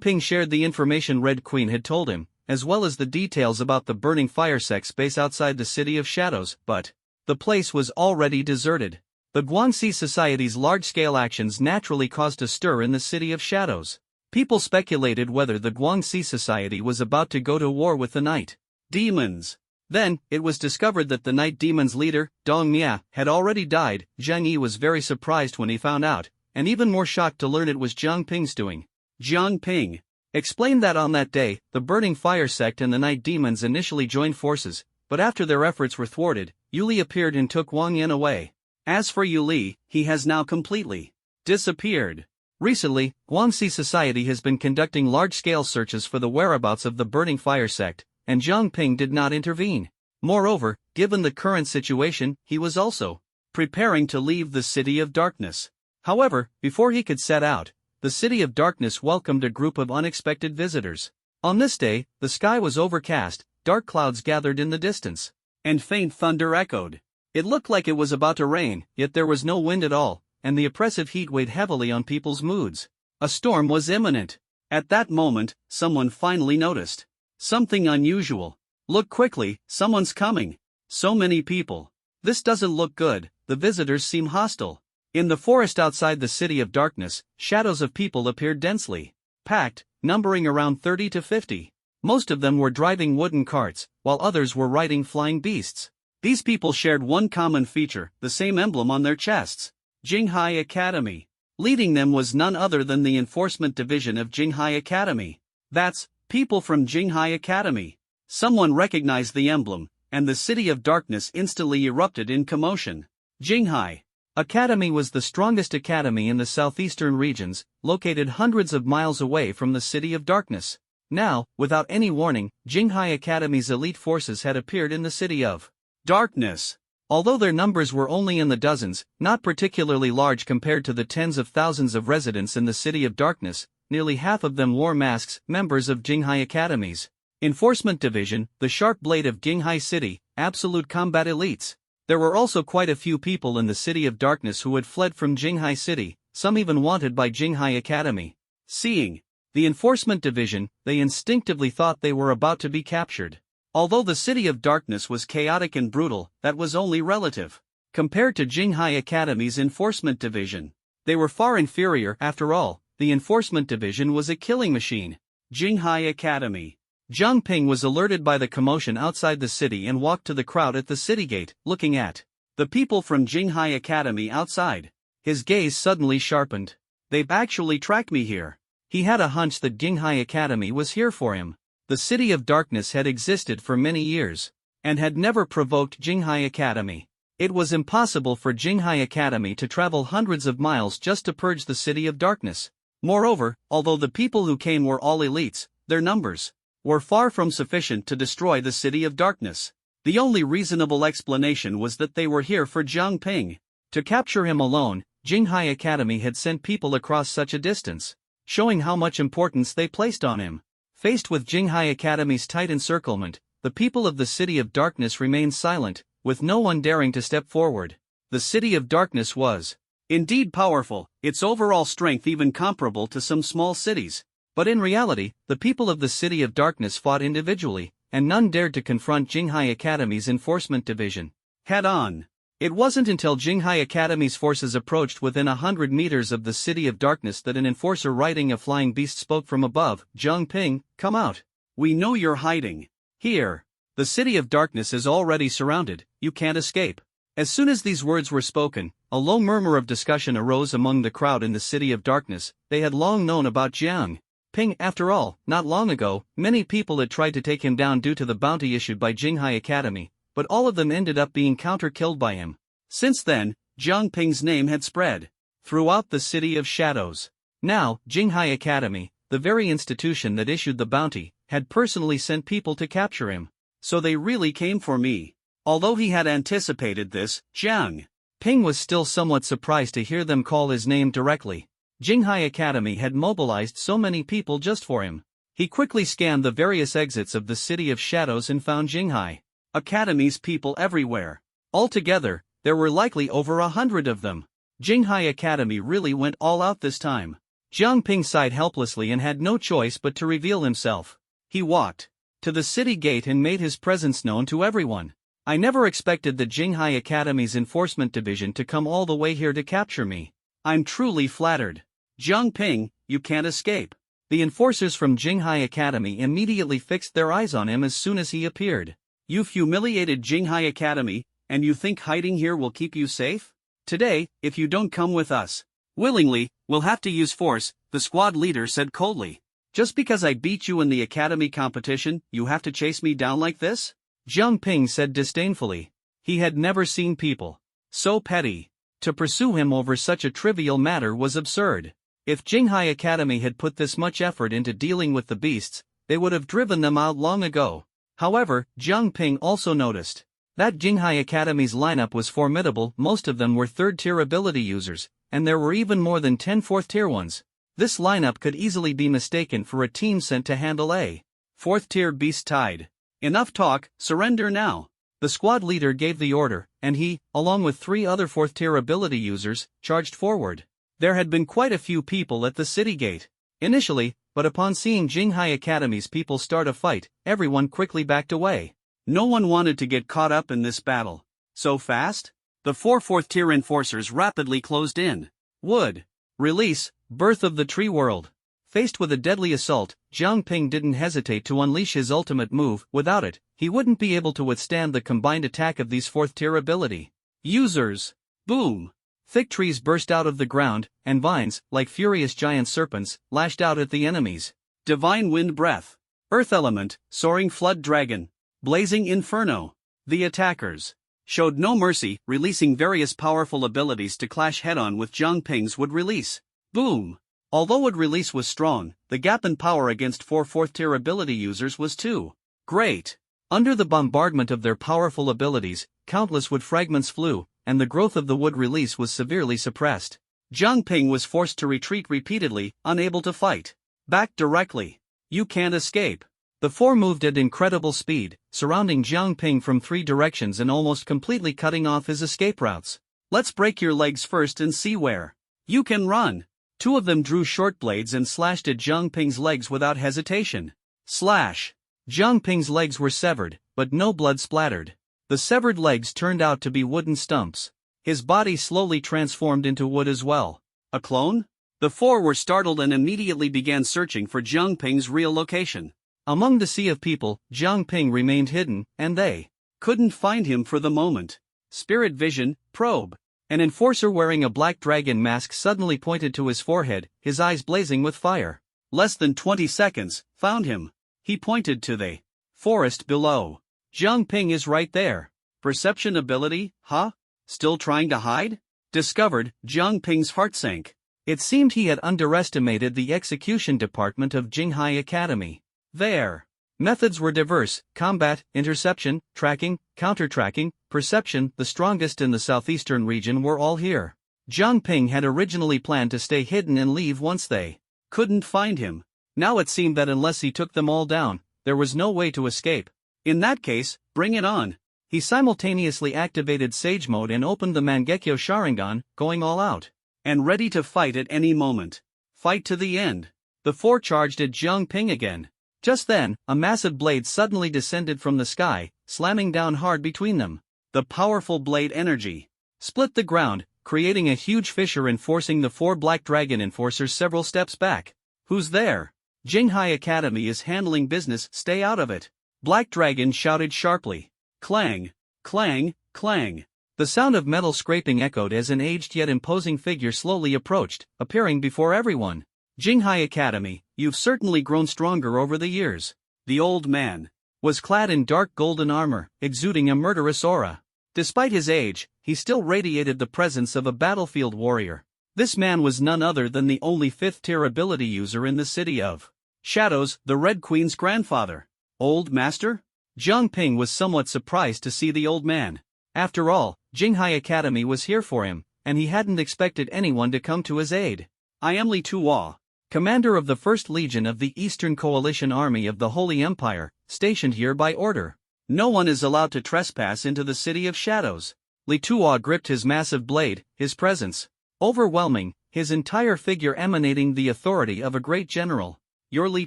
Ping shared the information Red Queen had told him, as well as the details about the Burning Fire sect's base outside the City of Shadows, but the place was already deserted. The Guangxi Society's large-scale actions naturally caused a stir in the City of Shadows. People speculated whether the Guangxi Society was about to go to war with the Night Demons. Then, it was discovered that the Night Demons leader, Dong Mia, had already died. Zhang Yi was very surprised when he found out, and even more shocked to learn it was Jiang Ping's doing. Jiang Ping explained that on that day, the Burning Fire sect and the Night Demons initially joined forces, but after their efforts were thwarted, Yuli appeared and took Wang Yan away. As for Yuli, he has now completely disappeared. Recently, Guangxi Society has been conducting large-scale searches for the whereabouts of the Burning Fire sect, and Jiang Ping did not intervene. Moreover, given the current situation, he was also preparing to leave the City of Darkness. However, before he could set out, the City of Darkness welcomed a group of unexpected visitors. On this day, the sky was overcast, dark clouds gathered in the distance, and faint thunder echoed. It looked like it was about to rain, yet there was no wind at all, and the oppressive heat weighed heavily on people's moods. A storm was imminent. At that moment, someone finally noticed something unusual. Look quickly, someone's coming. So many people. This doesn't look good, the visitors seem hostile. In the forest outside the City of Darkness, shadows of people appeared densely packed, numbering around 30 to 50. Most of them were driving wooden carts, while others were riding flying beasts. These people shared one common feature, the same emblem on their chests. Jinghai Academy. Leading them was none other than the Enforcement Division of Jinghai Academy. That's people from Jinghai Academy. Someone recognized the emblem, and the City of Darkness instantly erupted in commotion. Jinghai Academy was the strongest academy in the southeastern regions, located hundreds of miles away from the City of Darkness. Now, without any warning, Jinghai Academy's elite forces had appeared in the City of Darkness. Although their numbers were only in the dozens, not particularly large compared to the tens of thousands of residents in the City of Darkness, nearly half of them wore masks, members of Jinghai Academy's Enforcement Division, the Sharp Blade of Jinghai City, Absolute Combat Elites. There were also quite a few people in the City of Darkness who had fled from Jinghai City, some even wanted by Jinghai Academy. Seeing the enforcement division, they instinctively thought they were about to be captured. Although the City of Darkness was chaotic and brutal, that was only relative. Compared to Jinghai Academy's enforcement division, they were far inferior. After all, the enforcement division was a killing machine. Jinghai Academy. Jiang Ping was alerted by the commotion outside the city and walked to the crowd at the city gate, looking at the people from Jinghai Academy outside. His gaze suddenly sharpened. They've actually tracked me here. He had a hunch that Jinghai Academy was here for him. The City of Darkness had existed for many years, and had never provoked Jinghai Academy. It was impossible for Jinghai Academy to travel hundreds of miles just to purge the City of Darkness. Moreover, although the people who came were all elites, their numbers were far from sufficient to destroy the City of Darkness. The only reasonable explanation was that they were here for Jiang Ping. To capture him alone, Jinghai Academy had sent people across such a distance, showing how much importance they placed on him. Faced with Jinghai Academy's tight encirclement, the people of the City of Darkness remained silent, with no one daring to step forward. The City of Darkness was indeed powerful, its overall strength even comparable to some small cities. But in reality, the people of the City of Darkness fought individually, and none dared to confront Jinghai Academy's enforcement division head-on. It wasn't until Jinghai Academy's forces approached within 100 meters of the City of Darkness that an enforcer riding a flying beast spoke from above. Jiang Ping, come out. We know you're hiding here. The City of Darkness is already surrounded, you can't escape. As soon as these words were spoken, a low murmur of discussion arose among the crowd in the City of Darkness. They had long known about Jiang Ping. After all, not long ago, many people had tried to take him down due to the bounty issued by Jinghai Academy, but all of them ended up being counter-killed by him. Since then, Jiang Ping's name had spread throughout the City of Shadows. Now, Jinghai Academy, the very institution that issued the bounty, had personally sent people to capture him. So they really came for me. Although he had anticipated this, Jiang Ping was still somewhat surprised to hear them call his name directly. Jinghai Academy had mobilized so many people just for him. He quickly scanned the various exits of the City of Shadows and found Jinghai Academy's people everywhere. Altogether, there were likely over 100 of them. Jinghai Academy really went all out this time. Jiang Ping sighed helplessly and had no choice but to reveal himself. He walked to the city gate and made his presence known to everyone. I never expected the Jinghai Academy's enforcement division to come all the way here to capture me. I'm truly flattered. Jiang Ping, you can't escape. The enforcers from Jinghai Academy immediately fixed their eyes on him as soon as he appeared. You've humiliated Jinghai Academy, and you think hiding here will keep you safe? Today, if you don't come with us willingly, we'll have to use force, the squad leader said coldly. Just because I beat you in the academy competition, you have to chase me down like this? Jiang Ping said disdainfully. He had never seen people so petty. To pursue him over such a trivial matter was absurd. If Jinghai Academy had put this much effort into dealing with the beasts, they would have driven them out long ago. However, Jiang Ping also noticed that Jinghai Academy's lineup was formidable. Most of them were third-tier ability users, and there were even more than 10 fourth-tier ones. This lineup could easily be mistaken for a team sent to handle a fourth-tier beast tide. Enough talk, surrender now. The squad leader gave the order, and he, along with 3 other fourth-tier ability users, charged forward. There had been quite a few people at the city gate initially, but upon seeing Jinghai Academy's people start a fight, everyone quickly backed away. No one wanted to get caught up in this battle. So fast? The 4 fourth-tier enforcers rapidly closed in. Wood. Release, Birth of the Tree World. Faced with a deadly assault, Jiang Ping didn't hesitate to unleash his ultimate move. Without it, he wouldn't be able to withstand the combined attack of these fourth-tier ability users. Boom! Thick trees burst out of the ground, and vines, like furious giant serpents, lashed out at the enemies. Divine Wind Breath. Earth Element, Soaring Flood Dragon. Blazing Inferno. The attackers showed no mercy, releasing various powerful abilities to clash head-on with Jiang Ping's Wood Release. Boom! Although Wood Release was strong, the gap in power against 4 fourth-tier ability users was too great. Under the bombardment of their powerful abilities, countless wood fragments flew, and the growth of the Wood Release was severely suppressed. Jiang Ping was forced to retreat repeatedly, unable to fight back directly. You can't escape. The 4 moved at incredible speed, surrounding Jiang Ping from 3 directions and almost completely cutting off his escape routes. Let's break your legs first and see where You can run. Two of them drew short blades and slashed at Jiang Ping's legs without hesitation. Slash! Jiang Ping's legs were severed, but no blood splattered. The severed legs turned out to be wooden stumps. His body slowly transformed into wood as well. A clone? The four were startled and immediately began searching for Jiang Ping's real location. Among the sea of people, Jiang Ping remained hidden, and they couldn't find him for the moment. Spirit vision, probe. An enforcer wearing a black dragon mask suddenly pointed to his forehead, his eyes blazing with fire. Less than 20 seconds, found him. He pointed to the forest below. Jiang Ping is right there. Perception ability, huh? Still trying to hide? Discovered, Jiang Ping's heart sank. It seemed he had underestimated the execution department of Jinghai Academy. Their methods were diverse: combat, interception, tracking, counter-tracking, perception. The strongest in the southeastern region were all here. Jiang Ping had originally planned to stay hidden and leave once they couldn't find him. Now it seemed that unless he took them all down, there was no way to escape. In that case, bring it on. He simultaneously activated Sage Mode and opened the Mangekyo Sharingan, going all out. And ready to fight at any moment. Fight to the end. The four charged at Jiang Ping again. Just then, a massive blade suddenly descended from the sky, slamming down hard between them. The powerful blade energy split the ground, creating a huge fissure and forcing the four Black Dragon enforcers several steps back. Who's there? Jinghai Academy is handling business, stay out of it. Black Dragon shouted sharply. Clang, clang, clang. The sound of metal scraping echoed as an aged yet imposing figure slowly approached, appearing before everyone. Jinghai Academy, you've certainly grown stronger over the years. The old man was clad in dark golden armor, exuding a murderous aura. Despite his age, he still radiated the presence of a battlefield warrior. This man was none other than the only 5th-tier ability user in the city of Shadows, the Red Queen's grandfather. Old Master? Jiang Ping was somewhat surprised to see the old man. After all, Jinghai Academy was here for him, and he hadn't expected anyone to come to his aid. I am Li Tuo, commander of the 1st Legion of the Eastern Coalition Army of the Holy Empire, stationed here by order. No one is allowed to trespass into the City of Shadows. Li Tuo gripped his massive blade, his presence overwhelming, his entire figure emanating the authority of a great general. You're Li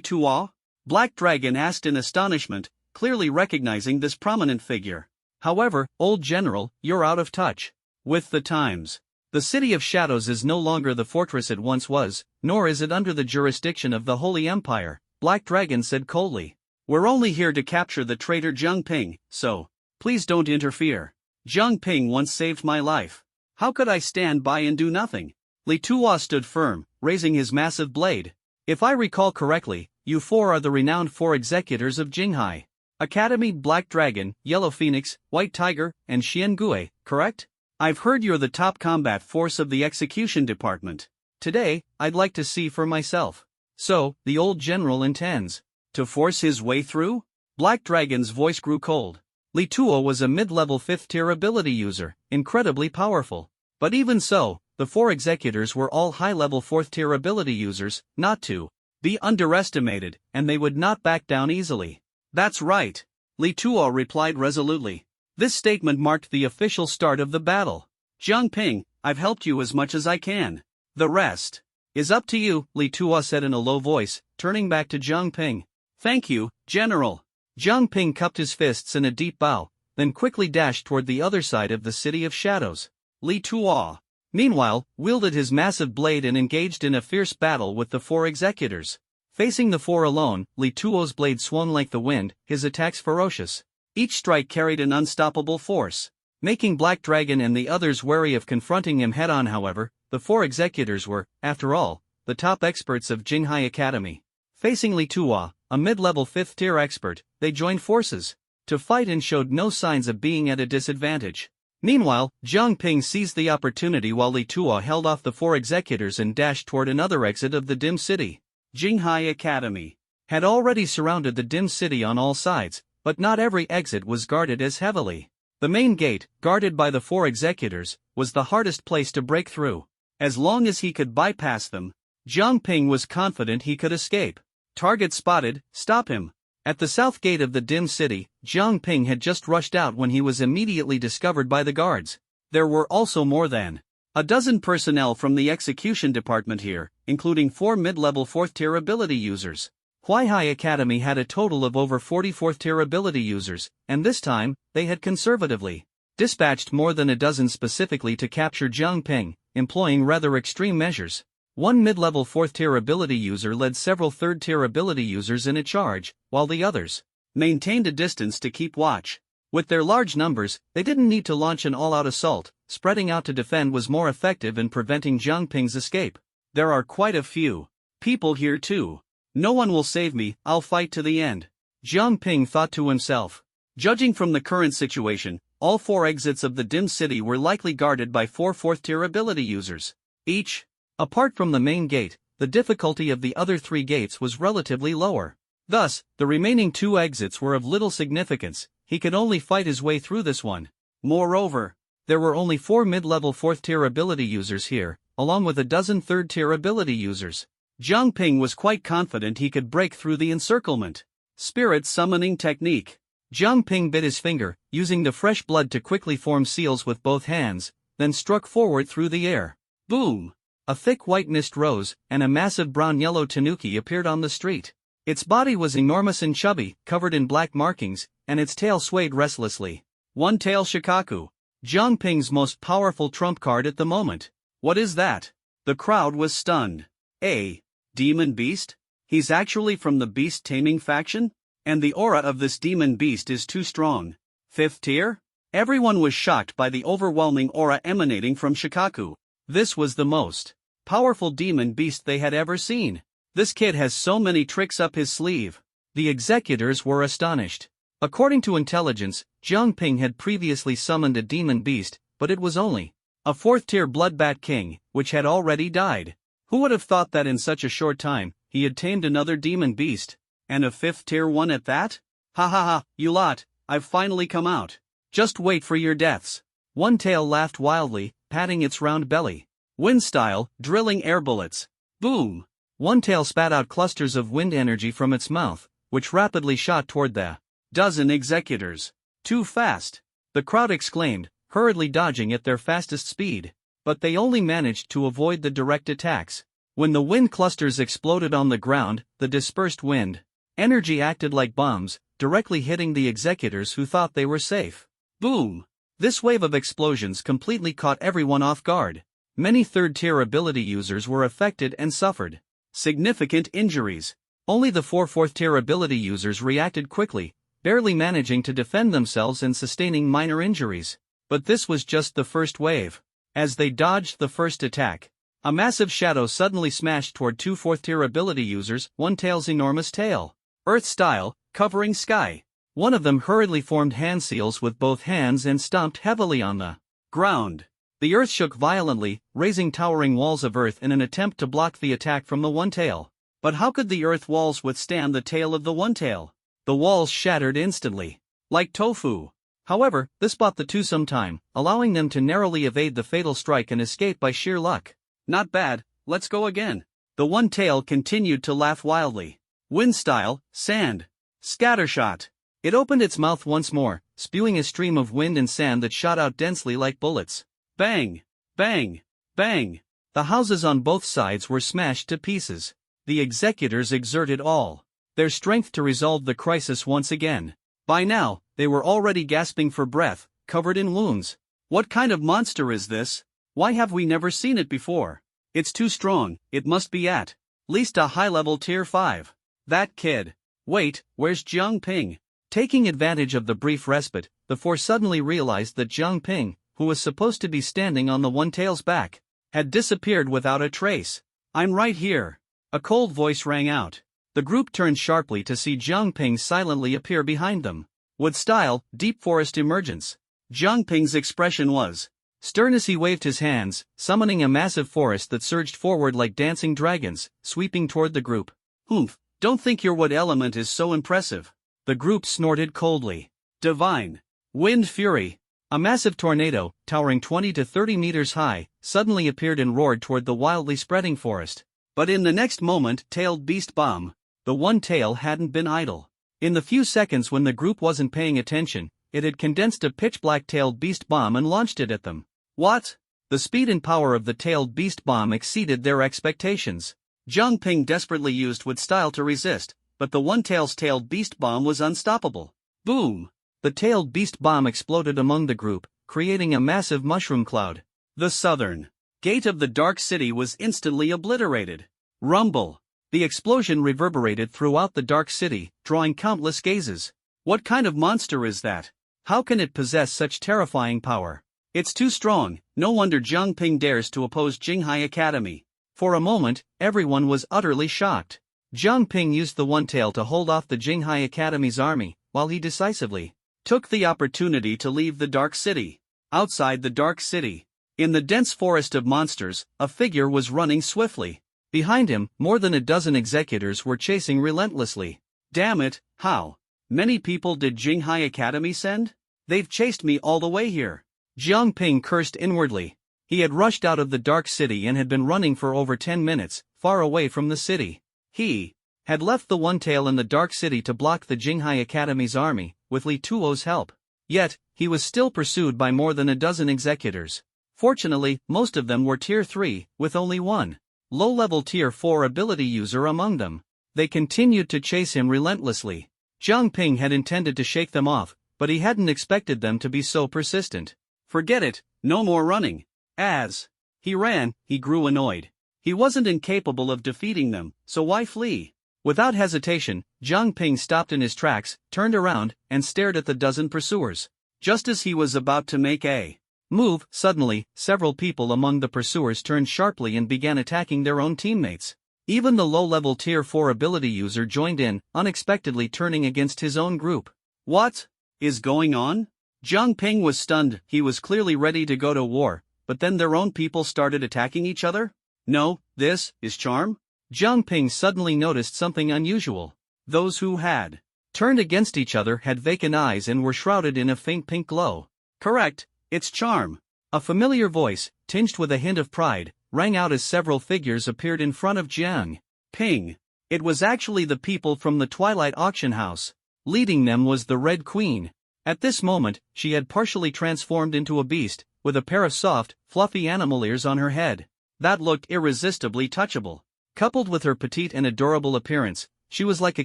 Tuo? Black Dragon asked in astonishment, clearly recognizing this prominent figure. However, old general, you're out of touch with the times. The City of Shadows is no longer the fortress it once was, nor is it under the jurisdiction of the Holy Empire, Black Dragon said coldly. We're only here to capture the traitor Jiang Ping, so please don't interfere. Jiang Ping once saved my life. How could I stand by and do nothing? Li Tuo stood firm, raising his massive blade. If I recall correctly, you four are the renowned 4 executors of Jinghai Academy: Black Dragon, Yellow Phoenix, White Tiger, and Xian Gui, correct? I've heard you're the top combat force of the execution department. Today, I'd like to see for myself. So, the old general intends to force his way through? Black Dragon's voice grew cold. Li Tuo was a mid-level 5th-tier ability user, incredibly powerful. But even so, the 4 executors were all high-level 4th-tier ability users, not to be underestimated, and they would not back down easily. That's right. Li Tuo replied resolutely. This statement marked the official start of the battle. Jiang Ping, I've helped you as much as I can. The rest is up to you, Li Tuo said in a low voice, turning back to Jiang Ping. Thank you, General. Jiang Ping cupped his fists in a deep bow, then quickly dashed toward the other side of the City of Shadows. Li Tuo, meanwhile, wielded his massive blade and engaged in a fierce battle with the 4 executors. Facing the 4 alone, Li Tuo's blade swung like the wind, his attacks ferocious. Each strike carried an unstoppable force, making Black Dragon and the others wary of confronting him head-on. However, the 4 executors were, after all, the top experts of Jinghai Academy. Facing Li Tuo, a mid-level 5th-tier expert, they joined forces to fight and showed no signs of being at a disadvantage. Meanwhile, Jiang Ping seized the opportunity while Li Tuo held off the 4 executors and dashed toward another exit of the Dim City. Jinghai Academy had already surrounded the Dim City on all sides, but not every exit was guarded as heavily. The main gate, guarded by the 4 executors, was the hardest place to break through. As long as he could bypass them, Jiang Ping was confident he could escape. Target spotted, stop him. At the south gate of the Dim City, Jiang Ping had just rushed out when he was immediately discovered by the guards. There were also more than A dozen personnel from the execution department here, including 4 mid-level 4th tier ability users. Huaihai Academy had a total of over 40 4th tier ability users, and this time, they had conservatively dispatched more than a dozen specifically to capture Jiang Ping, employing rather extreme measures. One mid-level 4th tier ability user led several 3rd tier ability users in a charge, while the others maintained a distance to keep watch. With their large numbers, they didn't need to launch an all-out assault. Spreading out to defend was more effective in preventing Jiang Ping's escape. There are quite a few people here too. No one will save me, I'll fight to the end, Jiang Ping thought to himself. Judging from the current situation, all 4 exits of the Dim City were likely guarded by 4 4th tier ability users each. Apart from the main gate, the difficulty of the other 3 gates was relatively lower. Thus, the remaining 2 exits were of little significance. He could only fight his way through this one. Moreover, there were only 4 mid-level 4th tier ability users here, along with a dozen 3rd tier ability users. Jiang Ping was quite confident he could break through the encirclement. Spirit summoning technique. Jiang Ping bit his finger, using the fresh blood to quickly form seals with both hands, then struck forward through the air. Boom! A thick white mist rose, and a massive brown-yellow tanuki appeared on the street. Its body was enormous and chubby, covered in black markings, and its tail swayed restlessly. One-tail Shikaku. Jiang Ping's most powerful trump card at the moment. What is that? The crowd was stunned. A demon beast? He's actually from the beast taming faction? And the aura of this demon beast is too strong. 5th tier? Everyone was shocked by the overwhelming aura emanating from Shikaku. This was the most powerful demon beast they had ever seen. This kid has so many tricks up his sleeve. The executors were astonished. According to intelligence, Jiang Ping had previously summoned a demon beast, but it was only a 4th tier Bloodbat King, which had already died. Who would have thought that in such a short time, he had tamed another demon beast? And a 5th tier one at that? Ha ha ha, you lot, I've finally come out. Just wait for your deaths. One Tail laughed wildly, patting its round belly. Wind style, drilling air bullets. Boom! One Tail spat out clusters of wind energy from its mouth, which rapidly shot toward the dozen executors. Too fast! The crowd exclaimed, hurriedly dodging at their fastest speed. But they only managed to avoid the direct attacks. When the wind clusters exploded on the ground, the dispersed wind energy acted like bombs, directly hitting the executors who thought they were safe. Boom! This wave of explosions completely caught everyone off guard. Many 3rd tier ability users were affected and suffered significant injuries. Only the 4 4th tier ability users reacted quickly, barely managing to defend themselves and sustaining minor injuries. But this was just the first wave. As they dodged the first attack, a massive shadow suddenly smashed toward 2 4th tier ability users, One Tail's enormous tail. Earth style, covering sky. One of them hurriedly formed hand seals with both hands and stomped heavily on the ground. The earth shook violently, raising towering walls of earth in an attempt to block the attack from the One Tail. But how could the earth walls withstand the tail of the One Tail? The walls shattered instantly. Like tofu. However, this bought the two some time, allowing them to narrowly evade the fatal strike and escape by sheer luck. Not bad, let's go again. The One Tail continued to laugh wildly. Wind style, sand. Scattershot. It opened its mouth once more, spewing a stream of wind and sand that shot out densely like bullets. Bang! Bang! Bang! The houses on both sides were smashed to pieces. The executors exerted all their strength to resolve the crisis once again. By now, they were already gasping for breath, covered in wounds. What kind of monster is this? Why have we never seen it before? It's too strong, it must be at least a high-level tier 5. That kid. Wait, where's Jiang Ping? Taking advantage of the brief respite, the four suddenly realized that Jiang Ping, who was supposed to be standing on the One Tail's back, had disappeared without a trace. I'm right here. A cold voice rang out. The group turned sharply to see Jiang Ping silently appear behind them. Wood style, deep forest emergence. Jiang Ping's expression was stern as he waved his hands, summoning a massive forest that surged forward like dancing dragons, sweeping toward the group. Humph, don't think your wood element is so impressive. The group snorted coldly. Divine. Wind fury. A massive tornado, towering 20 to 30 meters high, suddenly appeared and roared toward the wildly spreading forest. But in the next moment, tailed beast bomb. The One Tail hadn't been idle. In the few seconds when the group wasn't paying attention, it had condensed a pitch-black tailed beast bomb and launched it at them. What? The speed and power of the tailed beast bomb exceeded their expectations. Zhang Ping desperately used with style to resist, but the one-tail's tailed beast bomb was unstoppable. Boom! The tailed beast bomb exploded among the group, creating a massive mushroom cloud. The southern gate of the Dark City was instantly obliterated. Rumble! The explosion reverberated throughout the Dark City, drawing countless gazes. What kind of monster is that? How can it possess such terrifying power? It's too strong, no wonder Zhang Ping dares to oppose Jinghai Academy. For a moment, everyone was utterly shocked. Zhang Ping used the one-tail to hold off the Jinghai Academy's army, while he decisively took the opportunity to leave the Dark City. Outside the Dark City, in the dense forest of monsters, a figure was running swiftly. Behind him, more than a dozen executors were chasing relentlessly. Damn it, how many people did Jinghai Academy send? They've chased me all the way here. Zhang Ping cursed inwardly. He had rushed out of the Dark City and had been running for over 10 minutes, far away from the city. He had left the one-tail in the Dark City to block the Jinghai Academy's army, with Li Tuo's help. Yet, he was still pursued by more than a dozen executors. Fortunately, most of them were Tier 3, with only one low-level Tier 4 ability user among them. They continued to chase him relentlessly. Zhang Ping had intended to shake them off, but he hadn't expected them to be so persistent. Forget it, no more running. As he ran, he grew annoyed. He wasn't incapable of defeating them, so why flee? Without hesitation, Zhang Ping stopped in his tracks, turned around, and stared at the dozen pursuers. Just as he was about to make a move, suddenly, several people among the pursuers turned sharply and began attacking their own teammates. Even the low-level Tier 4 ability user joined in, unexpectedly turning against his own group. What is going on? Zhang Ping was stunned. He was clearly ready to go to war, but then their own people started attacking each other? No, this is charm? Zhang Ping suddenly noticed something unusual. Those who had turned against each other had vacant eyes and were shrouded in a faint pink glow. Correct, it's charm. A familiar voice, tinged with a hint of pride, rang out as several figures appeared in front of Zhang Ping. It was actually the people from the Twilight Auction House. Leading them was the Red Queen. At this moment, she had partially transformed into a beast, with a pair of soft, fluffy animal ears on her head. That looked irresistibly touchable. Coupled with her petite and adorable appearance, she was like a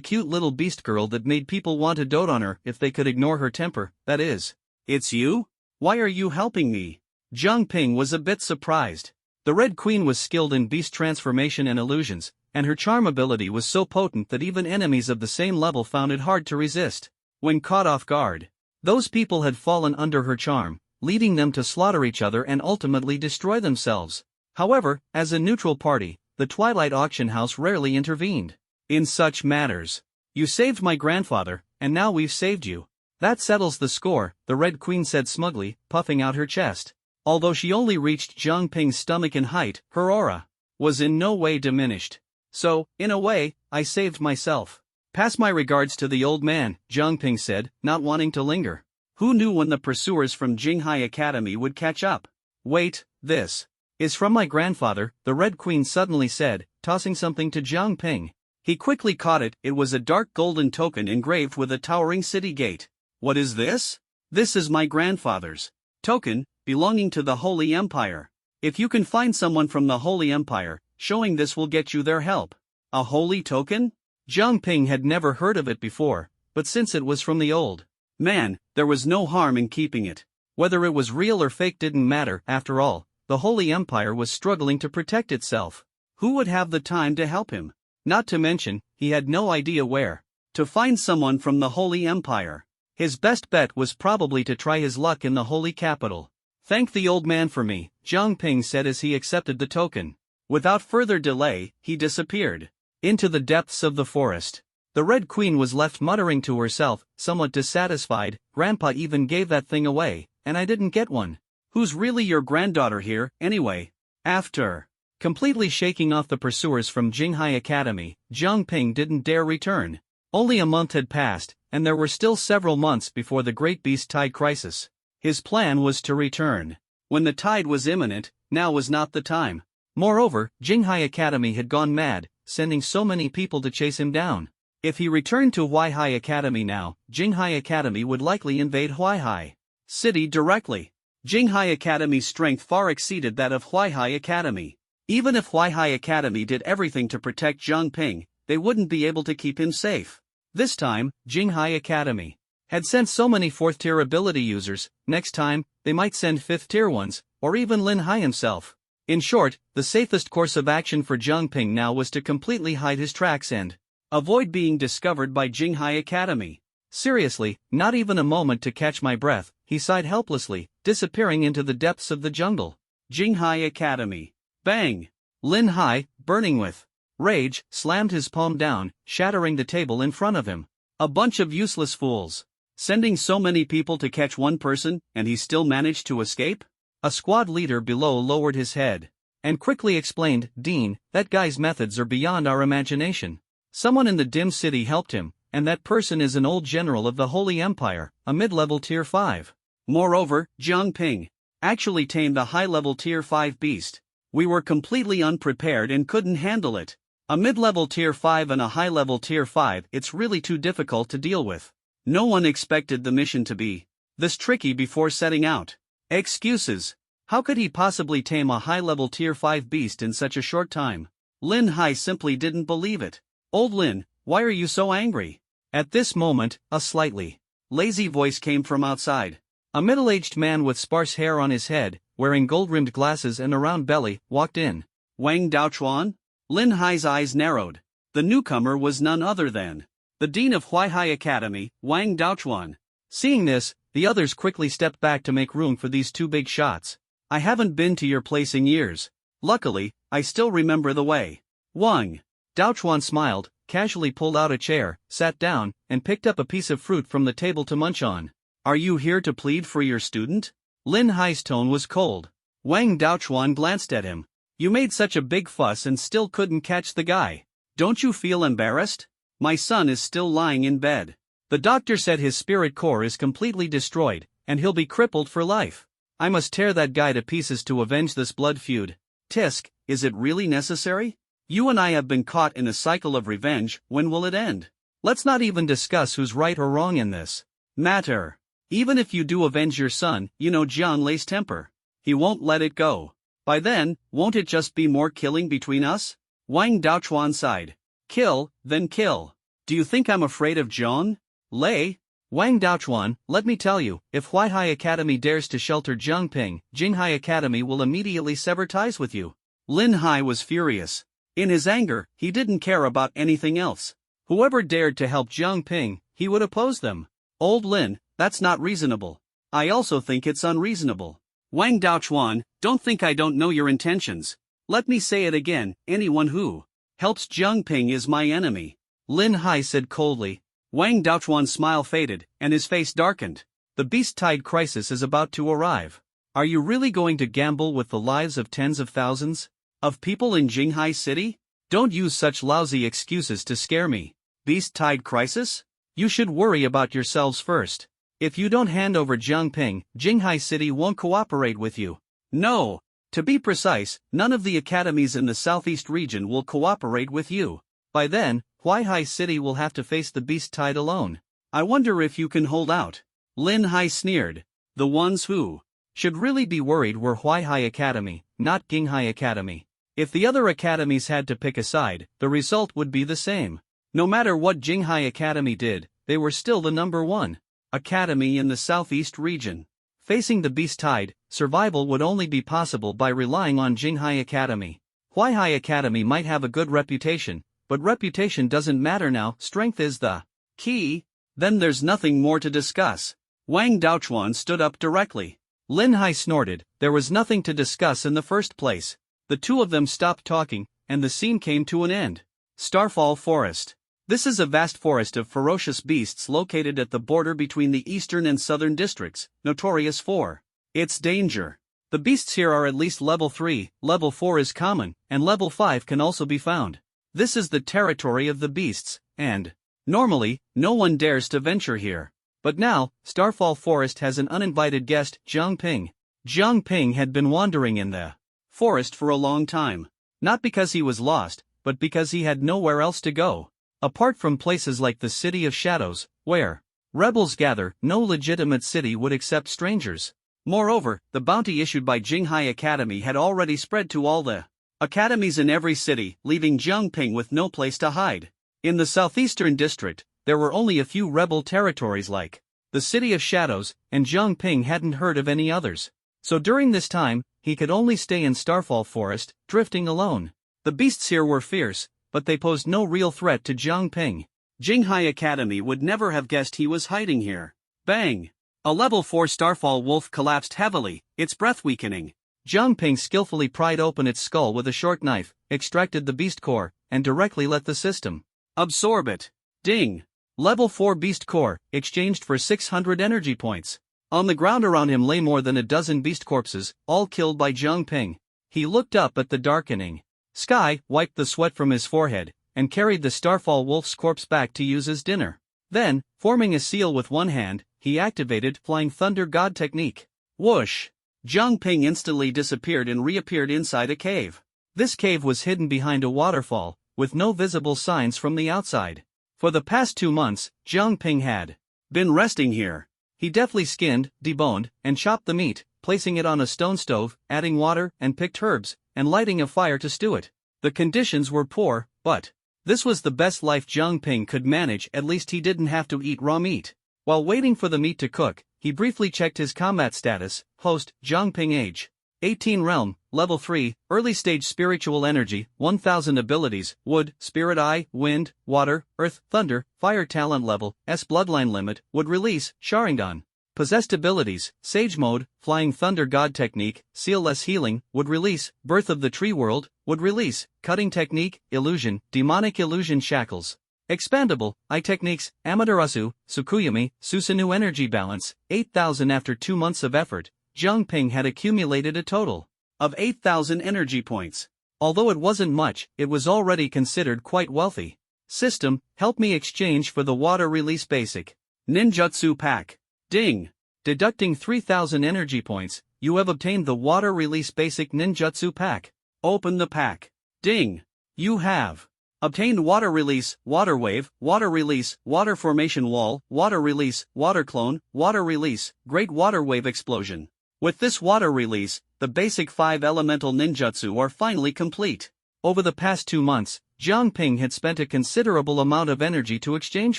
cute little beast girl that made people want to dote on her if they could ignore her temper, that is. It's you? Why are you helping me? Zhang Ping was a bit surprised. The Red Queen was skilled in beast transformation and illusions, and her charm ability was so potent that even enemies of the same level found it hard to resist. When caught off guard, those people had fallen under her charm, leading them to slaughter each other and ultimately destroy themselves. However, as a neutral party, the Twilight Auction House rarely intervened in such matters. You saved my grandfather, and now we've saved you. That settles the score, the Red Queen said smugly, puffing out her chest. Although she only reached Zhang Ping's stomach in height, her aura was in no way diminished. So, in a way, I saved myself. Pass my regards to the old man, Zhang Ping said, not wanting to linger. Who knew when the pursuers from Jinghai Academy would catch up? Wait, this is from my grandfather, the Red Queen suddenly said, tossing something to Zhang Ping. He quickly caught it. It was a dark golden token engraved with a towering city gate. What is this? This is my grandfather's token, belonging to the Holy Empire. If you can find someone from the Holy Empire, showing this will get you their help. A holy token? Zhang Ping had never heard of it before, but since it was from the old man, there was no harm in keeping it. Whether it was real or fake didn't matter. After all, the Holy Empire was struggling to protect itself. Who would have the time to help him? Not to mention, he had no idea where to find someone from the Holy Empire. His best bet was probably to try his luck in the Holy Capital. Thank the old man for me, Zhang Ping said as he accepted the token. Without further delay, he disappeared into the depths of the forest. The Red Queen was left muttering to herself, somewhat dissatisfied. Grandpa even gave that thing away, and I didn't get one. Who's really your granddaughter here, anyway? After completely shaking off the pursuers from Jinghai Academy, Zhang Ping didn't dare return. Only a month had passed, and there were still several months before the Great Beast Tide crisis. His plan was to return when the tide was imminent. Now was not the time. Moreover, Jinghai Academy had gone mad, sending so many people to chase him down. If he returned to Huaihai Academy now, Jinghai Academy would likely invade Huaihai City directly. Jinghai Academy's strength far exceeded that of Huaihai Academy. Even if Huaihai Academy did everything to protect Zhang Ping, they wouldn't be able to keep him safe. This time, Jinghai Academy had sent so many 4th-tier ability users. Next time, they might send 5th-tier ones, or even Lin Hai himself. In short, the safest course of action for Zhang Ping now was to completely hide his tracks and avoid being discovered by Jinghai Academy. Seriously, not even a moment to catch my breath, he sighed helplessly, disappearing into the depths of the jungle. Jinghai Academy. Bang! Lin Hai, burning with rage, slammed his palm down, shattering the table in front of him. A bunch of useless fools. Sending so many people to catch one person, and he still managed to escape? A squad leader below lowered his head and quickly explained, Dean, that guy's methods are beyond our imagination. Someone in the dim city helped him, and that person is an old general of the Holy Empire, a mid-level tier 5. Moreover, Zhang Ping actually tamed a high-level tier 5 beast. We were completely unprepared and couldn't handle it. A mid-level tier 5 and a high-level tier 5, it's really too difficult to deal with. No one expected the mission to be this tricky before setting out. Excuses. How could he possibly tame a high-level tier 5 beast in such a short time? Lin Hai simply didn't believe it. Old Lin, why are you so angry? At this moment, a slightly lazy voice came from outside. A middle-aged man with sparse hair on his head, wearing gold-rimmed glasses and a round belly, walked in. Wang Daochuan? Lin Hai's eyes narrowed. The newcomer was none other than the dean of Huaihai Academy, Wang Daochuan. Seeing this, the others quickly stepped back to make room for these two big shots. I haven't been to your place in years. Luckily, I still remember the way. Wang Daochuan smiled, casually pulled out a chair, sat down, and picked up a piece of fruit from the table to munch on. Are you here to plead for your student? Lin Hai's tone was cold. Wang Daochuan glanced at him. You made such a big fuss and still couldn't catch the guy. Don't you feel embarrassed? My son is still lying in bed. The doctor said his spirit core is completely destroyed, and he'll be crippled for life. I must tear that guy to pieces to avenge this blood feud. Tisk, is it really necessary? You and I have been caught in a cycle of revenge. When will it end? Let's not even discuss who's right or wrong in this matter. Even if you do avenge your son, you know Jiang Lei's temper. He won't let it go. By then, won't it just be more killing between us? Wang Daochuan sighed. Kill, then kill. Do you think I'm afraid of Jiang Lei? Wang Daochuan, let me tell you, if Huaihai Academy dares to shelter Zhang Ping, Jinghai Academy will immediately sever ties with you. Lin Hai was furious. In his anger, he didn't care about anything else. Whoever dared to help Zhang Ping, he would oppose them. Old Lin, that's not reasonable. I also think it's unreasonable. Wang Daochuan, don't think I don't know your intentions. Let me say it again, anyone who helps Zhang Ping is my enemy. Lin Hai said coldly. Wang Daochuan's smile faded, and his face darkened. The Beast Tide crisis is about to arrive. Are you really going to gamble with the lives of tens of thousands of people in Jinghai City? Don't use such lousy excuses to scare me. Beast Tide crisis? You should worry about yourselves first. If you don't hand over Zhang Ping, Jinghai City won't cooperate with you. No. To be precise, none of the academies in the southeast region will cooperate with you. By then, Huaihai City will have to face the Beast Tide alone. I wonder if you can hold out. Lin Hai sneered. The ones who should really be worried were Huaihai Academy, not Jinghai Academy. If the other academies had to pick a side, the result would be the same. No matter what Jinghai Academy did, they were still the number one academy in the southeast region. Facing the Beast Tide, survival would only be possible by relying on Jinghai Academy. Huaihai Academy might have a good reputation, but reputation doesn't matter now. Strength is the key. Then there's nothing more to discuss. Wang Daochuan stood up directly. Lin Hai snorted. There was nothing to discuss in the first place. The two of them stopped talking, and the scene came to an end. Starfall Forest. This is a vast forest of ferocious beasts located at the border between the eastern and southern districts, notorious for its danger. The beasts here are at least level 3, level 4 is common, and level 5 can also be found. This is the territory of the beasts, and normally, no one dares to venture here. But now, Starfall Forest has an uninvited guest, Zhang Ping. Zhang Ping had been wandering in the forest for a long time. Not because he was lost, but because he had nowhere else to go. Apart from places like the City of Shadows, where rebels gather, no legitimate city would accept strangers. Moreover, the bounty issued by Jinghai Academy had already spread to all the academies in every city, leaving Jiang Ping with no place to hide. In the southeastern district, there were only a few rebel territories like the City of Shadows, and Jiang Ping hadn't heard of any others. So during this time, he could only stay in Starfall Forest, drifting alone. The beasts here were fierce, but they posed no real threat to Jiang Ping. Jinghai Academy would never have guessed he was hiding here. Bang! A level 4 Starfall wolf collapsed heavily, its breath weakening. Jiang Ping skillfully pried open its skull with a short knife, extracted the beast core, and directly let the system absorb it. Ding! Level 4 beast core, exchanged for 600 energy points. On the ground around him lay more than a dozen beast corpses, all killed by Jiang Ping. He looked up at the darkening sky, wiped the sweat from his forehead, and carried the Starfall wolf's corpse back to use as dinner. Then, forming a seal with one hand, he activated Flying Thunder God technique. Whoosh! Jiang Ping instantly disappeared and reappeared inside a cave. This cave was hidden behind a waterfall, with no visible signs from the outside. For the past 2 months, Jiang Ping had been resting here. He deftly skinned, deboned, and chopped the meat, placing it on a stone stove, adding water and picked herbs, and lighting a fire to stew it. The conditions were poor, but this was the best life Jiang Ping could manage. At least he didn't have to eat raw meat. While waiting for the meat to cook, he briefly checked his combat status. Host, Jiang Ping, age 18, realm, level 3, early stage spiritual energy, 1000 abilities, wood, spirit eye, wind, water, earth, thunder, fire talent level, S bloodline limit, would release, Sharingan. Possessed abilities, Sage Mode, Flying Thunder God Technique, Sealless Healing, would release, Birth of the Tree World, would release, Cutting Technique, Illusion, Demonic Illusion Shackles. Expandable, Eye Techniques, Amaterasu, Tsukuyomi, Susanoo Energy Balance, 8,000. After 2 months of effort, Jiang Ping had accumulated a total of 8,000 energy points. Although it wasn't much, it was already considered quite wealthy. System, help me exchange for the Water Release Basic Ninjutsu Pack. Ding! Deducting 3,000 energy points, you have obtained the Water Release Basic Ninjutsu Pack. Open the pack. Ding! You have obtained Water Release, Water Wave, Water Release, Water Formation Wall, Water Release, Water Clone, Water Release, Great Water Wave Explosion. With this Water Release, the basic 5 elemental ninjutsu are finally complete. Over the past 2 months, Jiang Ping had spent a considerable amount of energy to exchange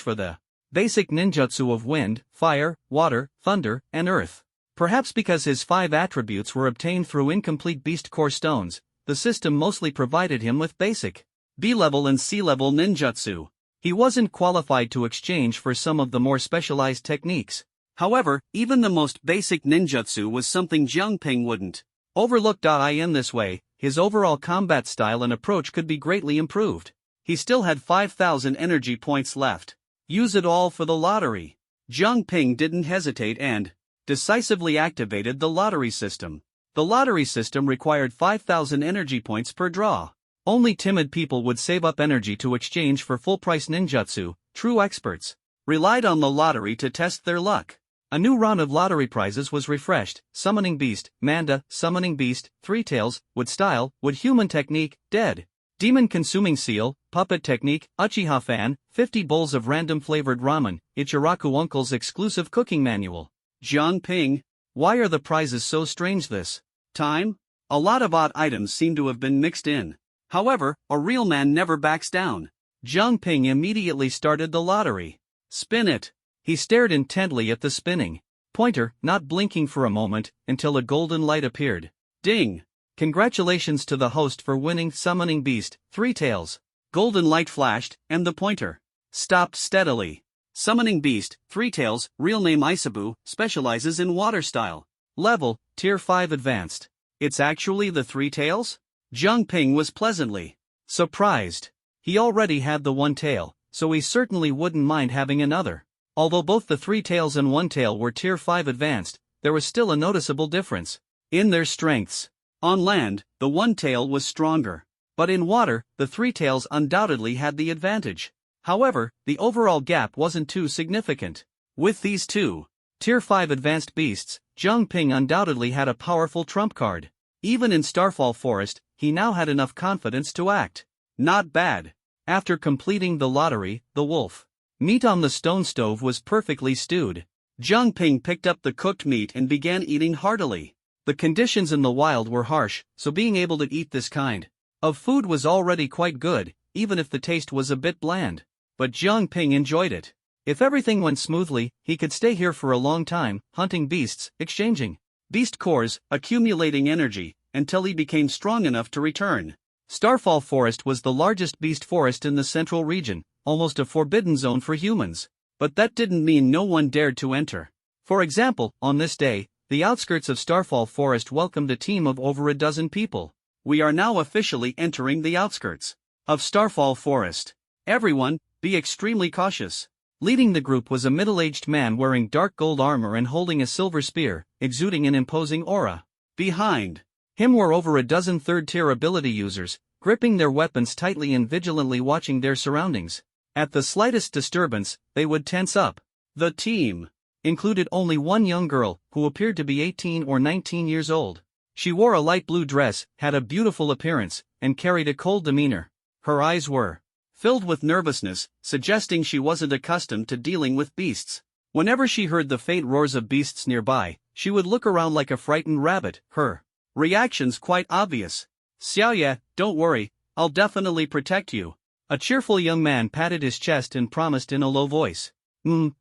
for the basic ninjutsu of wind, fire, water, thunder, and earth. Perhaps because his 5 attributes were obtained through incomplete beast core stones, the system mostly provided him with basic B-level and C-level ninjutsu. He wasn't qualified to exchange for some of the more specialized techniques. However, even the most basic ninjutsu was something Jiang Ping wouldn't overlook. In this way, his overall combat style and approach could be greatly improved. He still had 5,000 energy points left. Use it all for the lottery. Jiang Ping didn't hesitate and decisively activated the lottery system. The lottery system required 5,000 energy points per draw. Only timid people would save up energy to exchange for full-price ninjutsu. True experts relied on the lottery to test their luck. A new round of lottery prizes was refreshed: Summoning Beast, Manda, Summoning Beast, Three Tails, Wood Style, Wood Human Technique, Dead Demon Consuming Seal, Puppet Technique, Uchiha Fan, 50 bowls of random flavored ramen, Ichiraku Uncle's exclusive cooking manual. Jiang Ping, why are the prizes so strange this time? A lot of odd items seem to have been mixed in. However, a real man never backs down. Jiang Ping immediately started the lottery. Spin it. He stared intently at the spinning pointer, not blinking for a moment, until a golden light appeared. Ding! Congratulations to the host for winning Summoning Beast, Three Tails. Golden light flashed, and the pointer stopped steadily. Summoning Beast, Three Tails, real name Isabu, specializes in water style. Level, Tier 5 Advanced. It's actually the Three Tails? Jiang Ping was pleasantly surprised. He already had the one tail, so he certainly wouldn't mind having another. Although both the Three Tails and One Tail were Tier 5 Advanced, there was still a noticeable difference in their strengths. On land, the One Tail was stronger. But in water, the Three Tails undoubtedly had the advantage. However, the overall gap wasn't too significant. With these two Tier 5 Advanced beasts, Jiang Ping undoubtedly had a powerful trump card. Even in Starfall Forest, he now had enough confidence to act. Not bad. After completing the lottery, the wolf meat on the stone stove was perfectly stewed. Jiang Ping picked up the cooked meat and began eating heartily. The conditions in the wild were harsh, so being able to eat this kind of food was already quite good, even if the taste was a bit bland. But Jiang Ping enjoyed it. If everything went smoothly, he could stay here for a long time, hunting beasts, exchanging beast cores, accumulating energy, until he became strong enough to return. Starfall Forest was the largest beast forest in the central region, almost a forbidden zone for humans. But that didn't mean no one dared to enter. For example, on this day, the outskirts of Starfall Forest welcomed a team of over a dozen people. We are now officially entering the outskirts of Starfall Forest. Everyone, be extremely cautious. Leading the group was a middle-aged man wearing dark gold armor and holding a silver spear, exuding an imposing aura. Behind him were over a dozen third-tier ability users, gripping their weapons tightly and vigilantly watching their surroundings. At the slightest disturbance, they would tense up. The team included only one young girl, who appeared to be 18 or 19 years old. She wore a light blue dress, had a beautiful appearance, and carried a cold demeanor. Her eyes were filled with nervousness, suggesting she wasn't accustomed to dealing with beasts. Whenever she heard the faint roars of beasts nearby, she would look around like a frightened rabbit, her reactions quite obvious. Xiaoye, don't worry, I'll definitely protect you. A cheerful young man patted his chest and promised in a low voice.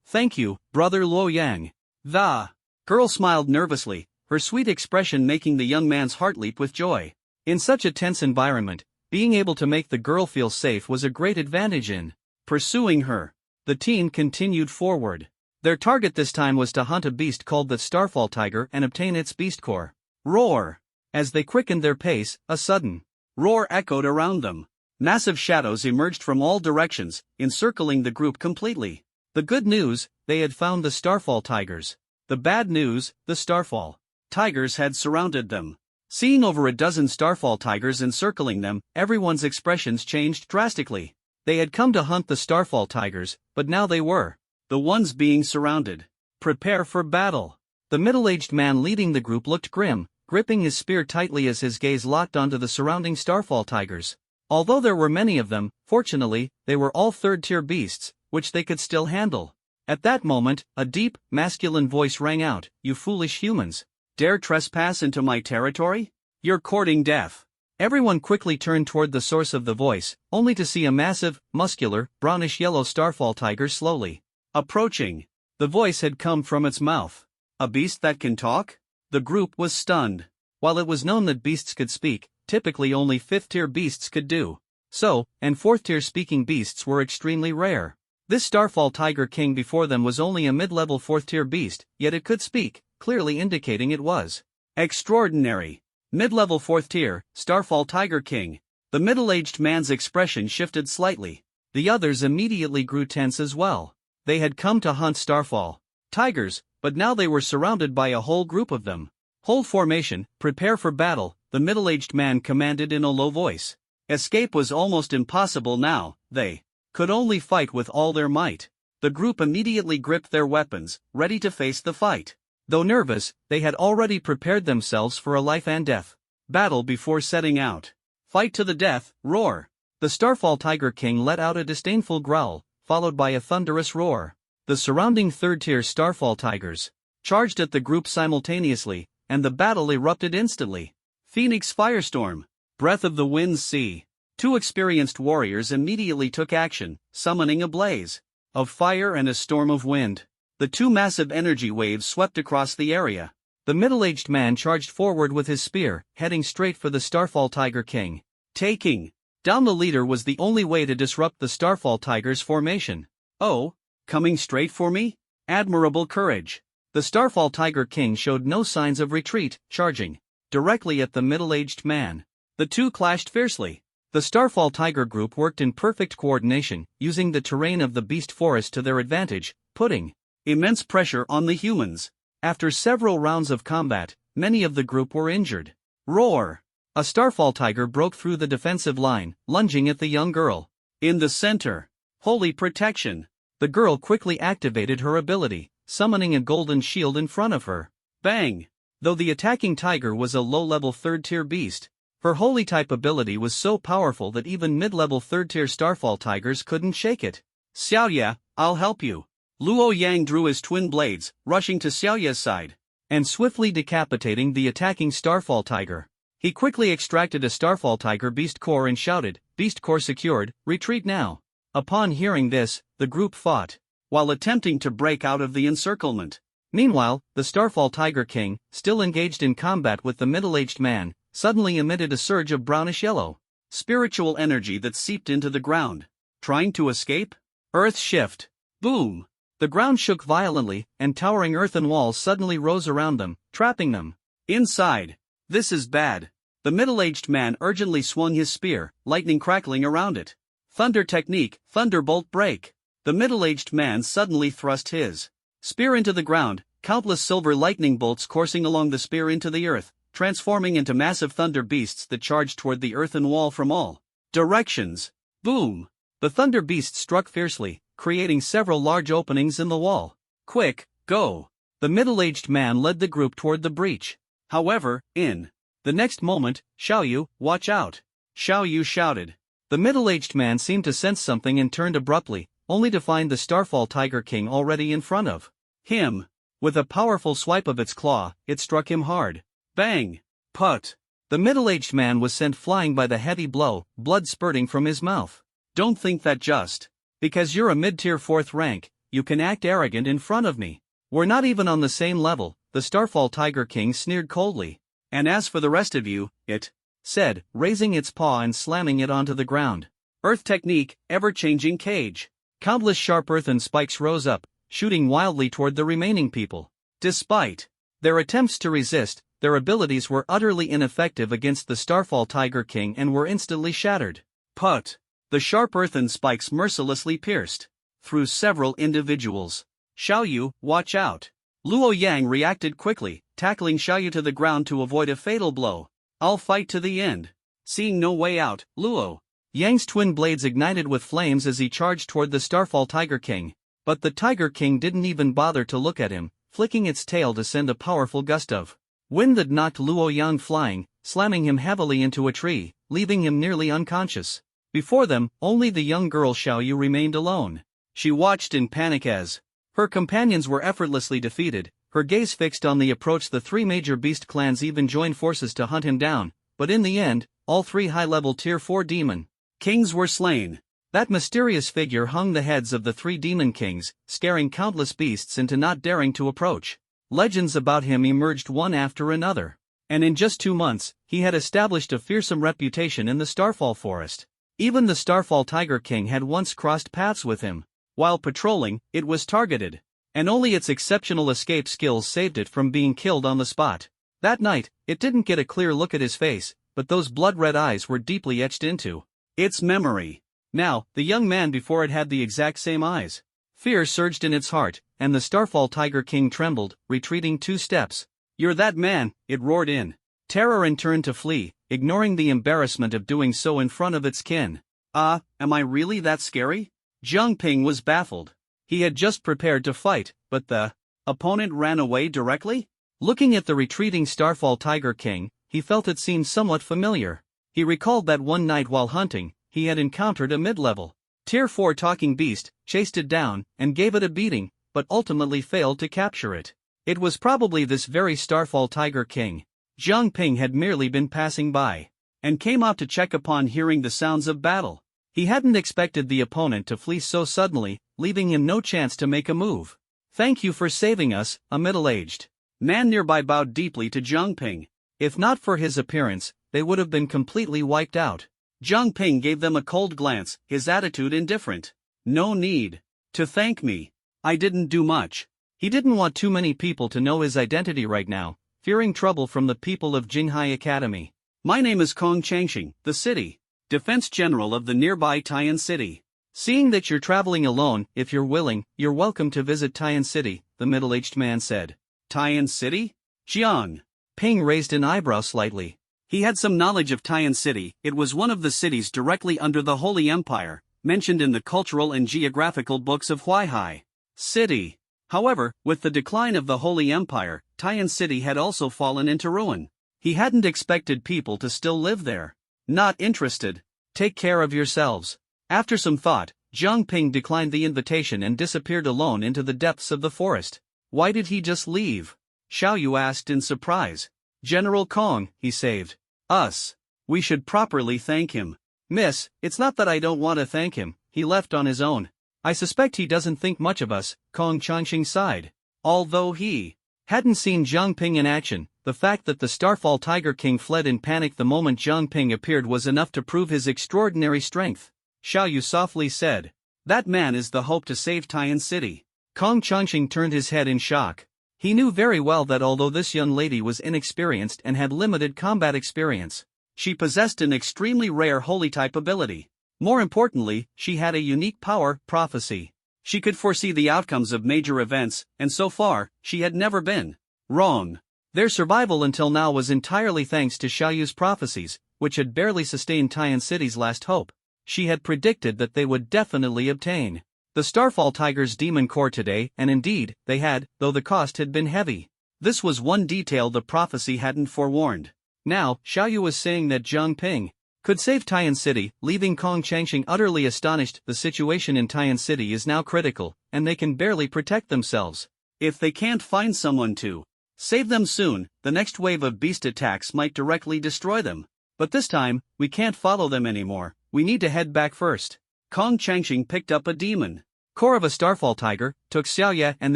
Thank you, brother Luo Yang. The girl smiled nervously, her sweet expression making the young man's heart leap with joy. In such a tense environment, being able to make the girl feel safe was a great advantage in pursuing her. The team continued forward. Their target this time was to hunt a beast called the Starfall Tiger and obtain its beast core. Roar! As they quickened their pace, a sudden roar echoed around them. Massive shadows emerged from all directions, encircling the group completely. The good news, they had found the Starfall Tigers. The bad news, the Starfall Tigers had surrounded them. Seeing over a dozen Starfall Tigers encircling them, everyone's expressions changed drastically. They had come to hunt the Starfall Tigers, but now they were the ones being surrounded. Prepare for battle. The middle-aged man leading the group looked grim, gripping his spear tightly as his gaze locked onto the surrounding Starfall Tigers. Although there were many of them, fortunately, they were all third-tier beasts, which they could still handle. At that moment, a deep, masculine voice rang out, "You foolish humans. Dare trespass into my territory? You're courting death." Everyone quickly turned toward the source of the voice, only to see a massive, muscular, brownish-yellow Starfall Tiger slowly approaching. The voice had come from its mouth. A beast that can talk? The group was stunned. While it was known that beasts could speak, typically only 5th-tier beasts could do so, and 4th-tier speaking beasts were extremely rare. This Starfall Tiger King before them was only a mid-level 4th-tier beast, yet it could speak, clearly indicating it was extraordinary. Mid-level 4th tier, Starfall Tiger King. The middle-aged man's expression shifted slightly. The others immediately grew tense as well. They had come to hunt Starfall Tigers, but now they were surrounded by a whole group of them. "Hold formation, prepare for battle," the middle-aged man commanded in a low voice. Escape was almost impossible now, they could only fight with all their might. The group immediately gripped their weapons, ready to face the fight. Though nervous, they had already prepared themselves for a life and death battle before setting out. Fight to the death, roar. The Starfall Tiger King let out a disdainful growl, followed by a thunderous roar. The surrounding third-tier Starfall Tigers charged at the group simultaneously, and the battle erupted instantly. Phoenix Firestorm. Breath of the Winds Sea. Two experienced warriors immediately took action, summoning a blaze of fire and a storm of wind. The two massive energy waves swept across the area. The middle-aged man charged forward with his spear, heading straight for the Starfall Tiger King. Taking down the leader was the only way to disrupt the Starfall Tiger's formation. "Oh, coming straight for me? Admirable courage." The Starfall Tiger King showed no signs of retreat, charging directly at the middle-aged man. The two clashed fiercely. The Starfall Tiger group worked in perfect coordination, using the terrain of the beast forest to their advantage, putting immense pressure on the humans. After several rounds of combat, many of the group were injured. Roar! A Starfall Tiger broke through the defensive line, lunging at the young girl. In the center. Holy protection! The girl quickly activated her ability, summoning a golden shield in front of her. Bang! Though the attacking tiger was a low-level third-tier beast, her holy type ability was so powerful that even mid-level third-tier Starfall Tigers couldn't shake it. "Xiaoye, I'll help you." Luo Yang drew his twin blades, rushing to Xiaoya's side, and swiftly decapitating the attacking Starfall Tiger. He quickly extracted a Starfall Tiger Beast Core and shouted, "Beast Core secured, retreat now." Upon hearing this, the group fought, while attempting to break out of the encirclement. Meanwhile, the Starfall Tiger King, still engaged in combat with the middle-aged man, suddenly emitted a surge of brownish-yellow spiritual energy that seeped into the ground. Trying to escape? Earth shift. Boom! The ground shook violently, and towering earthen walls suddenly rose around them, trapping them inside. This is bad. The middle-aged man urgently swung his spear, lightning crackling around it. Thunder technique, thunderbolt break. The middle-aged man suddenly thrust his spear into the ground, countless silver lightning bolts coursing along the spear into the earth, transforming into massive thunder beasts that charged toward the earthen wall from all directions. Boom! The thunder beasts struck fiercely, creating several large openings in the wall. Quick, go! The middle-aged man led the group toward the breach. However, in the next moment, "Xiaoyu, watch out!" Xiaoyu shouted. The middle-aged man seemed to sense something and turned abruptly, only to find the Starfall Tiger King already in front of him. With a powerful swipe of its claw, it struck him hard. Bang! Put! The middle-aged man was sent flying by the heavy blow, blood spurting from his mouth. Don't think that just because you're a mid-tier 4th rank, you can act arrogant in front of me. We're not even on the same level, the Starfall Tiger King sneered coldly. And as for the rest of you, it said, raising its paw and slamming it onto the ground. Earth technique, ever-changing cage. Countless sharp earthen spikes rose up, shooting wildly toward the remaining people. Despite their attempts to resist, their abilities were utterly ineffective against the Starfall Tiger King and were instantly shattered. Put! The sharp earthen spikes mercilessly pierced through several individuals. Xiaoyu, watch out! Luo Yang reacted quickly, tackling Xiaoyu to the ground to avoid a fatal blow. I'll fight to the end. Seeing no way out, Luo Yang's twin blades ignited with flames as he charged toward the Starfall Tiger King. But the Tiger King didn't even bother to look at him, flicking its tail to send a powerful gust of wind that knocked Luo Yang flying, slamming him heavily into a tree, leaving him nearly unconscious. Before them, only the young girl Xiaoyu remained alone. She watched in panic as her companions were effortlessly defeated, her gaze fixed on the approach. The 3 major beast clans even joined forces to hunt him down, but in the end, all 3 high-level Tier 4 demon kings were slain. That mysterious figure hung the heads of the 3 demon kings, scaring countless beasts into not daring to approach. Legends about him emerged one after another. And in just 2 months, he had established a fearsome reputation in the Starfall Forest. Even the Starfall Tiger King had once crossed paths with him. While patrolling, it was targeted, and only its exceptional escape skills saved it from being killed on the spot. That night, it didn't get a clear look at his face, but those blood-red eyes were deeply etched into its memory. Now, the young man before it had the exact same eyes. Fear surged in its heart, and the Starfall Tiger King trembled, retreating 2 steps. "You're that man," it roared in terror and turned to flee, ignoring the embarrassment of doing so in front of its kin. Am I really that scary? Zhang Ping was baffled. He had just prepared to fight, but the opponent ran away directly? Looking at the retreating Starfall Tiger King, he felt it seemed somewhat familiar. He recalled that one night while hunting, he had encountered a mid-level Tier 4 talking beast, chased it down, and gave it a beating, but ultimately failed to capture it. It was probably this very Starfall Tiger King. Zhang Ping had merely been passing by, and came out to check upon hearing the sounds of battle. He hadn't expected the opponent to flee so suddenly, leaving him no chance to make a move. "Thank you for saving us," a middle-aged man nearby bowed deeply to Zhang Ping. If not for his appearance, they would have been completely wiped out. Zhang Ping gave them a cold glance, his attitude indifferent. "No need to thank me. I didn't do much." He didn't want too many people to know his identity right now, fearing trouble from the people of Jinghai Academy. "My name is Kong Changxing, the city defense general of the nearby Tian City. Seeing that you're traveling alone, if you're willing, you're welcome to visit Tian City," the middle-aged man said. "Tian City?" Jiang Ping raised an eyebrow slightly. He had some knowledge of Tian City. It was one of the cities directly under the Holy Empire, mentioned in the cultural and geographical books of Huaihai City. However, with the decline of the Holy Empire, Tian City had also fallen into ruin. He hadn't expected people to still live there. "Not interested. Take care of yourselves." After some thought, Jiang Ping declined the invitation and disappeared alone into the depths of the forest. Why did he just leave? Xiao Yu asked in surprise. General Kong, he saved us. We should properly thank him. Miss, it's not that I don't want to thank him, he left on his own. I suspect he doesn't think much of us, Kong Changxing sighed. Although he hadn't seen Jiang Ping in action, the fact that the Starfall Tiger King fled in panic the moment Jiang Ping appeared was enough to prove his extraordinary strength. Xiao Yu softly said, "That man is the hope to save Tian City." Kong Changxing turned his head in shock. He knew very well that although this young lady was inexperienced and had limited combat experience, she possessed an extremely rare holy-type ability. More importantly, she had a unique power, prophecy. She could foresee the outcomes of major events, and so far, she had never been wrong. Their survival until now was entirely thanks to Xiao Yu's prophecies, which had barely sustained Tian City's last hope. She had predicted that they would definitely obtain the Starfall Tiger's demon core today, and indeed, they had, though the cost had been heavy. This was one detail the prophecy hadn't forewarned. Now, Xiao Yu was saying that Jiang Ping could save Tian City, leaving Kong Changxing utterly astonished. The situation in Tian City is now critical, and they can barely protect themselves. If they can't find someone to save them soon, the next wave of beast attacks might directly destroy them. But this time, we can't follow them anymore, we need to head back first. Kong Changxing picked up a demon core of a Starfall Tiger, took Xiao Ye and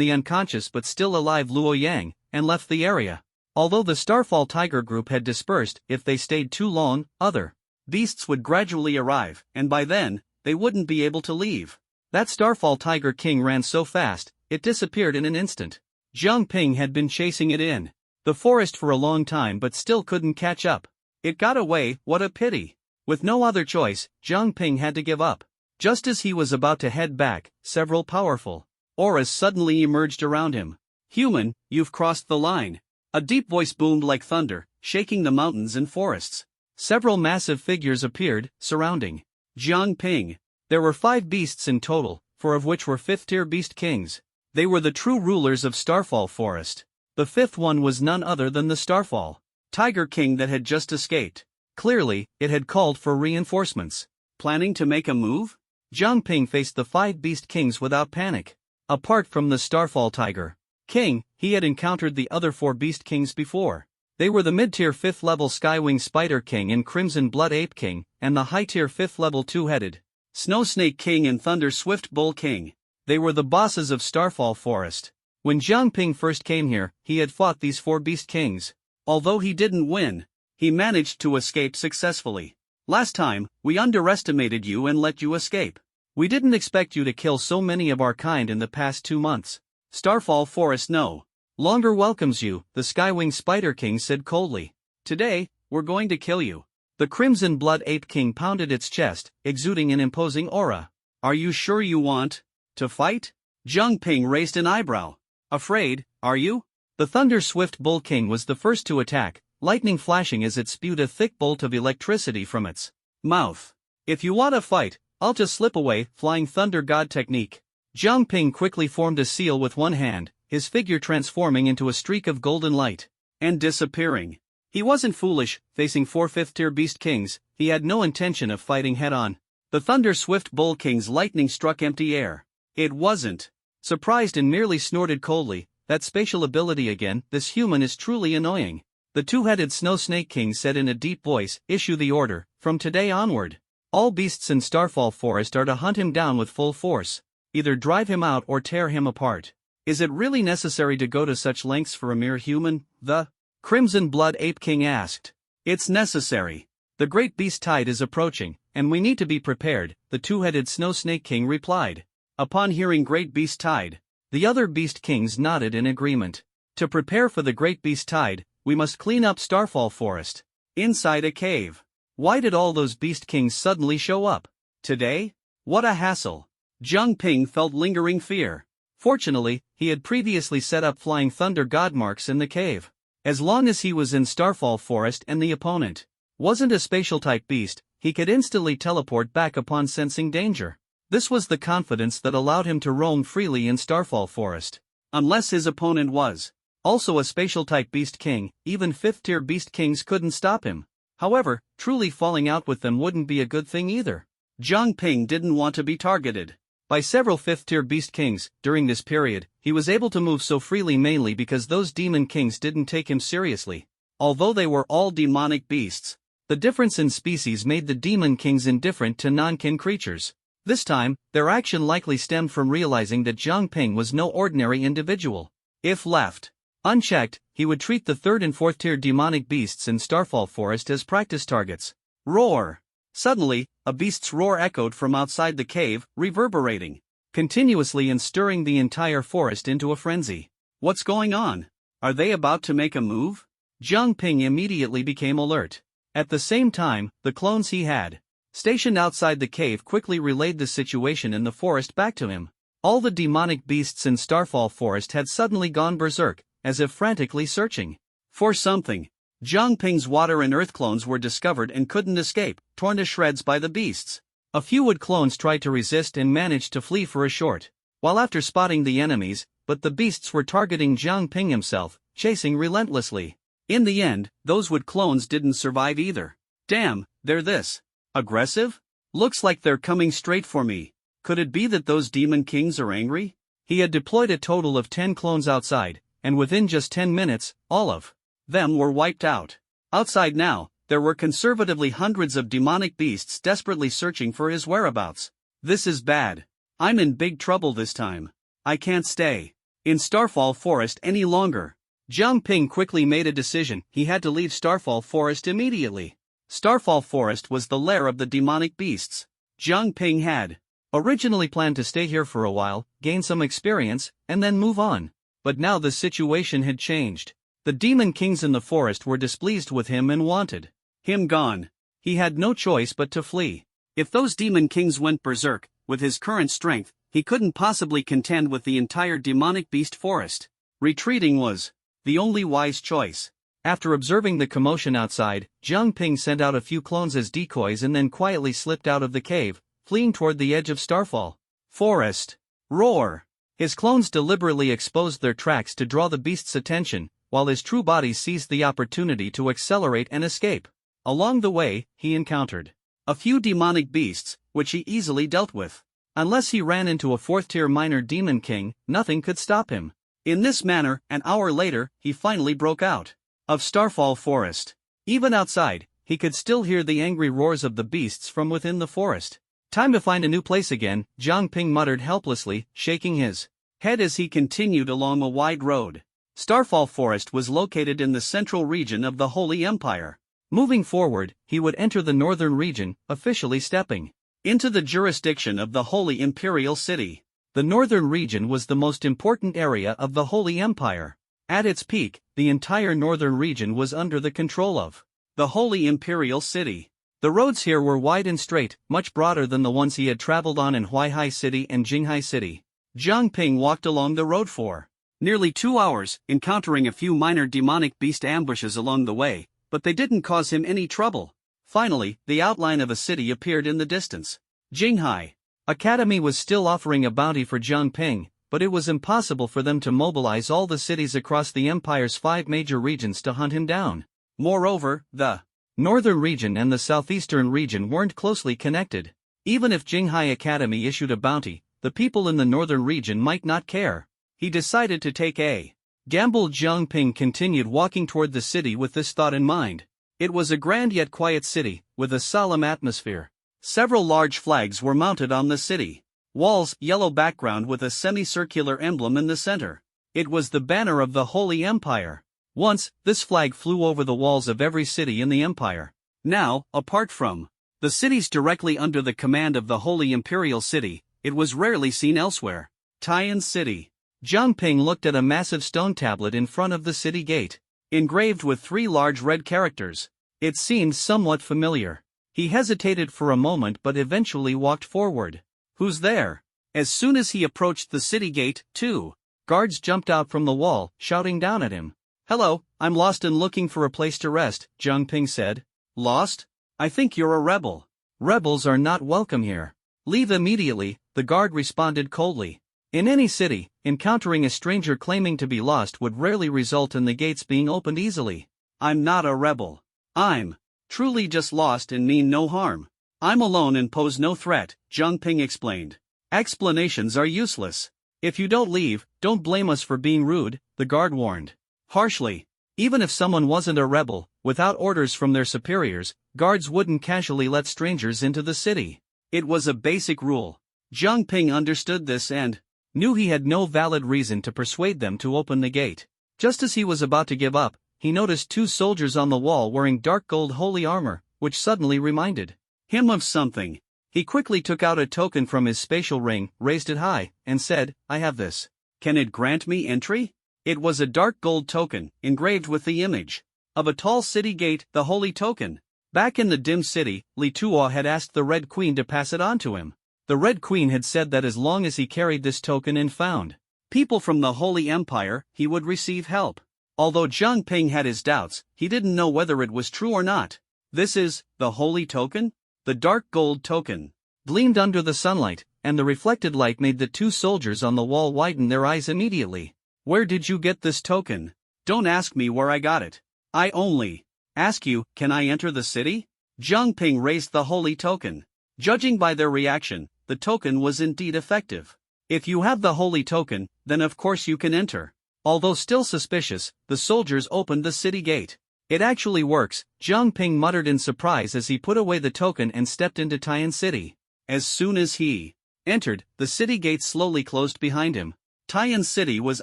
the unconscious but still alive Luo Yang, and left the area. Although the Starfall Tiger group had dispersed, if they stayed too long, other beasts would gradually arrive, and by then, they wouldn't be able to leave. That Starfall Tiger King ran so fast, it disappeared in an instant. Jiang Ping had been chasing it in the forest for a long time but still couldn't catch up. It got away, what a pity. With no other choice, Jiang Ping had to give up. Just as he was about to head back, several powerful auras suddenly emerged around him. "Human, you've crossed the line." A deep voice boomed like thunder, shaking the mountains and forests. Several massive figures appeared, surrounding Jiang Ping. There were 5 beasts in total, 4 of which were 5th-tier beast kings. They were the true rulers of Starfall Forest. The 5th one was none other than the Starfall Tiger King that had just escaped. Clearly, it had called for reinforcements. Planning to make a move? Jiang Ping faced the 5 beast kings without panic. Apart from the Starfall Tiger King, he had encountered the other 4 beast kings before. They were the mid-tier 5th-level Skywing Spider King and Crimson Blood Ape King, and the high-tier 5th-level 2-headed Snow Snake King and Thunder Swift Bull King. They were the bosses of Starfall Forest. When Jiang Ping first came here, he had fought these 4 beast kings. Although he didn't win, he managed to escape successfully. "Last time, we underestimated you and let you escape. We didn't expect you to kill so many of our kind in the past 2 months. Starfall Forest no longer welcomes you," the Skywing Spider King said coldly. "Today, we're going to kill you." The Crimson Blood Ape King pounded its chest, exuding an imposing aura. "Are you sure you want to fight?" Jiang Ping raised an eyebrow. "Afraid, are you?" The Thunder Swift Bull King was the first to attack, lightning flashing as it spewed a thick bolt of electricity from its mouth. "If you want to fight, I'll just slip away." Flying Thunder God technique. Jiang Ping quickly formed a seal with one hand, his figure transforming into a streak of golden light and disappearing. He wasn't foolish. Facing 4 5th-tier beast kings, he had no intention of fighting head-on. The Thunder Swift Bull King's lightning struck empty air. It wasn't surprised and merely snorted coldly, "That spatial ability again, this human is truly annoying." The 2-headed Snow Snake King said in a deep voice, "Issue the order. From today onward, all beasts in Starfall Forest are to hunt him down with full force. Either drive him out or tear him apart." "Is it really necessary to go to such lengths for a mere human?" the Crimson Blood Ape King asked. "It's necessary. The Great Beast Tide is approaching, and we need to be prepared," the 2-headed Snow Snake King replied. Upon hearing Great Beast Tide, the other beast kings nodded in agreement. "To prepare for the Great Beast Tide, we must clean up Starfall Forest." Inside a cave. Why did all those beast kings suddenly show up today? What a hassle. Jiang Ping felt lingering fear. Fortunately, he had previously set up Flying Thunder God marks in the cave. As long as he was in Starfall Forest and the opponent wasn't a spatial-type beast, he could instantly teleport back upon sensing danger. This was the confidence that allowed him to roam freely in Starfall Forest. Unless his opponent was also a spatial-type beast king, even 5th-tier beast kings couldn't stop him. However, truly falling out with them wouldn't be a good thing either. Jiang Ping didn't want to be targeted by several fifth-tier beast kings. During this period, he was able to move so freely mainly because those demon kings didn't take him seriously. Although they were all demonic beasts, the difference in species made the demon kings indifferent to non-kin creatures. This time, their action likely stemmed from realizing that Jiang Ping was no ordinary individual. If left unchecked, he would treat the third and fourth tier demonic beasts in Starfall Forest as practice targets. Roar! Suddenly, a beast's roar echoed from outside the cave, reverberating continuously and stirring the entire forest into a frenzy. What's going on? Are they about to make a move? Jiang Ping immediately became alert. At the same time, the clones he had stationed outside the cave quickly relayed the situation in the forest back to him. All the demonic beasts in Starfall Forest had suddenly gone berserk, as if frantically searching for something. Jiang Ping's water and earth clones were discovered and couldn't escape, torn to shreds by the beasts. A few wood clones tried to resist and managed to flee for a short while after spotting the enemies, but the beasts were targeting Jiang Ping himself, chasing relentlessly. In the end, those wood clones didn't survive either. Damn, they're this aggressive? Looks like they're coming straight for me. Could it be that those demon kings are angry? He had deployed a total of 10 clones outside, and within just 10 minutes, all of them were wiped out. Outside now, there were conservatively hundreds of demonic beasts desperately searching for his whereabouts. This is bad. I'm in big trouble this time. I can't stay in Starfall Forest any longer. Jiang Ping quickly made a decision. He had to leave Starfall Forest immediately. Starfall Forest was the lair of the demonic beasts. Jiang Ping had originally planned to stay here for a while, gain some experience, and then move on. But now the situation had changed. The demon kings in the forest were displeased with him and wanted him gone. He had no choice but to flee. If those demon kings went berserk, with his current strength, he couldn't possibly contend with the entire demonic beast forest. Retreating was the only wise choice. After observing the commotion outside, Jiang Ping sent out a few clones as decoys and then quietly slipped out of the cave, fleeing toward the edge of Starfall Forest. Roar! His clones deliberately exposed their tracks to draw the beast's attention, while his true body seized the opportunity to accelerate and escape. Along the way, he encountered a few demonic beasts, which he easily dealt with. Unless he ran into a fourth-tier minor demon king, nothing could stop him. In this manner, an hour later, he finally broke out of Starfall Forest. Even outside, he could still hear the angry roars of the beasts from within the forest. Time to find a new place again, Jiang Ping muttered helplessly, shaking his head as he continued along a wide road. Starfall Forest was located in the central region of the Holy Empire. Moving forward, he would enter the northern region, officially stepping into the jurisdiction of the Holy Imperial City. The northern region was the most important area of the Holy Empire. At its peak, the entire northern region was under the control of the Holy Imperial City. The roads here were wide and straight, much broader than the ones he had traveled on in Huaihai City and Jinghai City. Jiang Ping walked along the road for nearly 2 hours, encountering a few minor demonic beast ambushes along the way, but they didn't cause him any trouble. Finally, the outline of a city appeared in the distance. Jinghai Academy was still offering a bounty for Jiang Ping, but it was impossible for them to mobilize all the cities across the Empire's 5 major regions to hunt him down. Moreover, the northern region and the southeastern region weren't closely connected. Even if Jinghai Academy issued a bounty, the people in the northern region might not care. He decided to take a gamble. Jiang Ping continued walking toward the city with this thought in mind. It was a grand yet quiet city, with a solemn atmosphere. Several large flags were mounted on the city walls, yellow background with a semicircular emblem in the center. It was the banner of the Holy Empire. Once, this flag flew over the walls of every city in the empire. Now, apart from the cities directly under the command of the Holy Imperial City, it was rarely seen elsewhere. Taiyan City. Jiang Ping looked at a massive stone tablet in front of the city gate, engraved with 3 large red characters. It seemed somewhat familiar. He hesitated for a moment but eventually walked forward. Who's there? As soon as he approached the city gate, 2 guards jumped out from the wall, shouting down at him. "Hello, I'm lost and looking for a place to rest," Jiang Ping said. "Lost? I think you're a rebel." "Rebels are not welcome here. Leave immediately," the guard responded coldly. In any city, encountering a stranger claiming to be lost would rarely result in the gates being opened easily. "I'm not a rebel. I'm truly just lost and mean no harm. I'm alone and pose no threat, Jiang Ping explained. Explanations are useless. If you don't leave, don't blame us for being rude, the guard warned. Harshly. Even if someone wasn't a rebel, without orders from their superiors, guards wouldn't casually let strangers into the city. It was a basic rule. Jiang Ping understood this and knew he had no valid reason to persuade them to open the gate. Just as he was about to give up, he noticed two soldiers on the wall wearing dark gold holy armor, which suddenly reminded him of something. He quickly took out a token from his spatial ring, raised it high, and said, I have this. Can it grant me entry? It was a dark gold token, engraved with the image of a tall city gate, the holy token. Back in the dim city, Li Tuo had asked the Red Queen to pass it on to him. The Red Queen had said that as long as he carried this token and found people from the Holy Empire, he would receive help. Although Jiang Ping had his doubts, he didn't know whether it was true or not. This is the holy token? The dark gold token gleamed under the sunlight, and the reflected light made the two soldiers on the wall widen their eyes immediately. Where did you get this token? Don't ask me where I got it. I only ask you, can I enter the city? Jiang Ping raised the holy token. Judging by their reaction, the token was indeed effective. If you have the holy token, then of course you can enter. Although still suspicious, the soldiers opened the city gate. It actually works, Jiang Ping muttered in surprise as he put away the token and stepped into Tian City. As soon as he entered, the city gate slowly closed behind him. Tian City was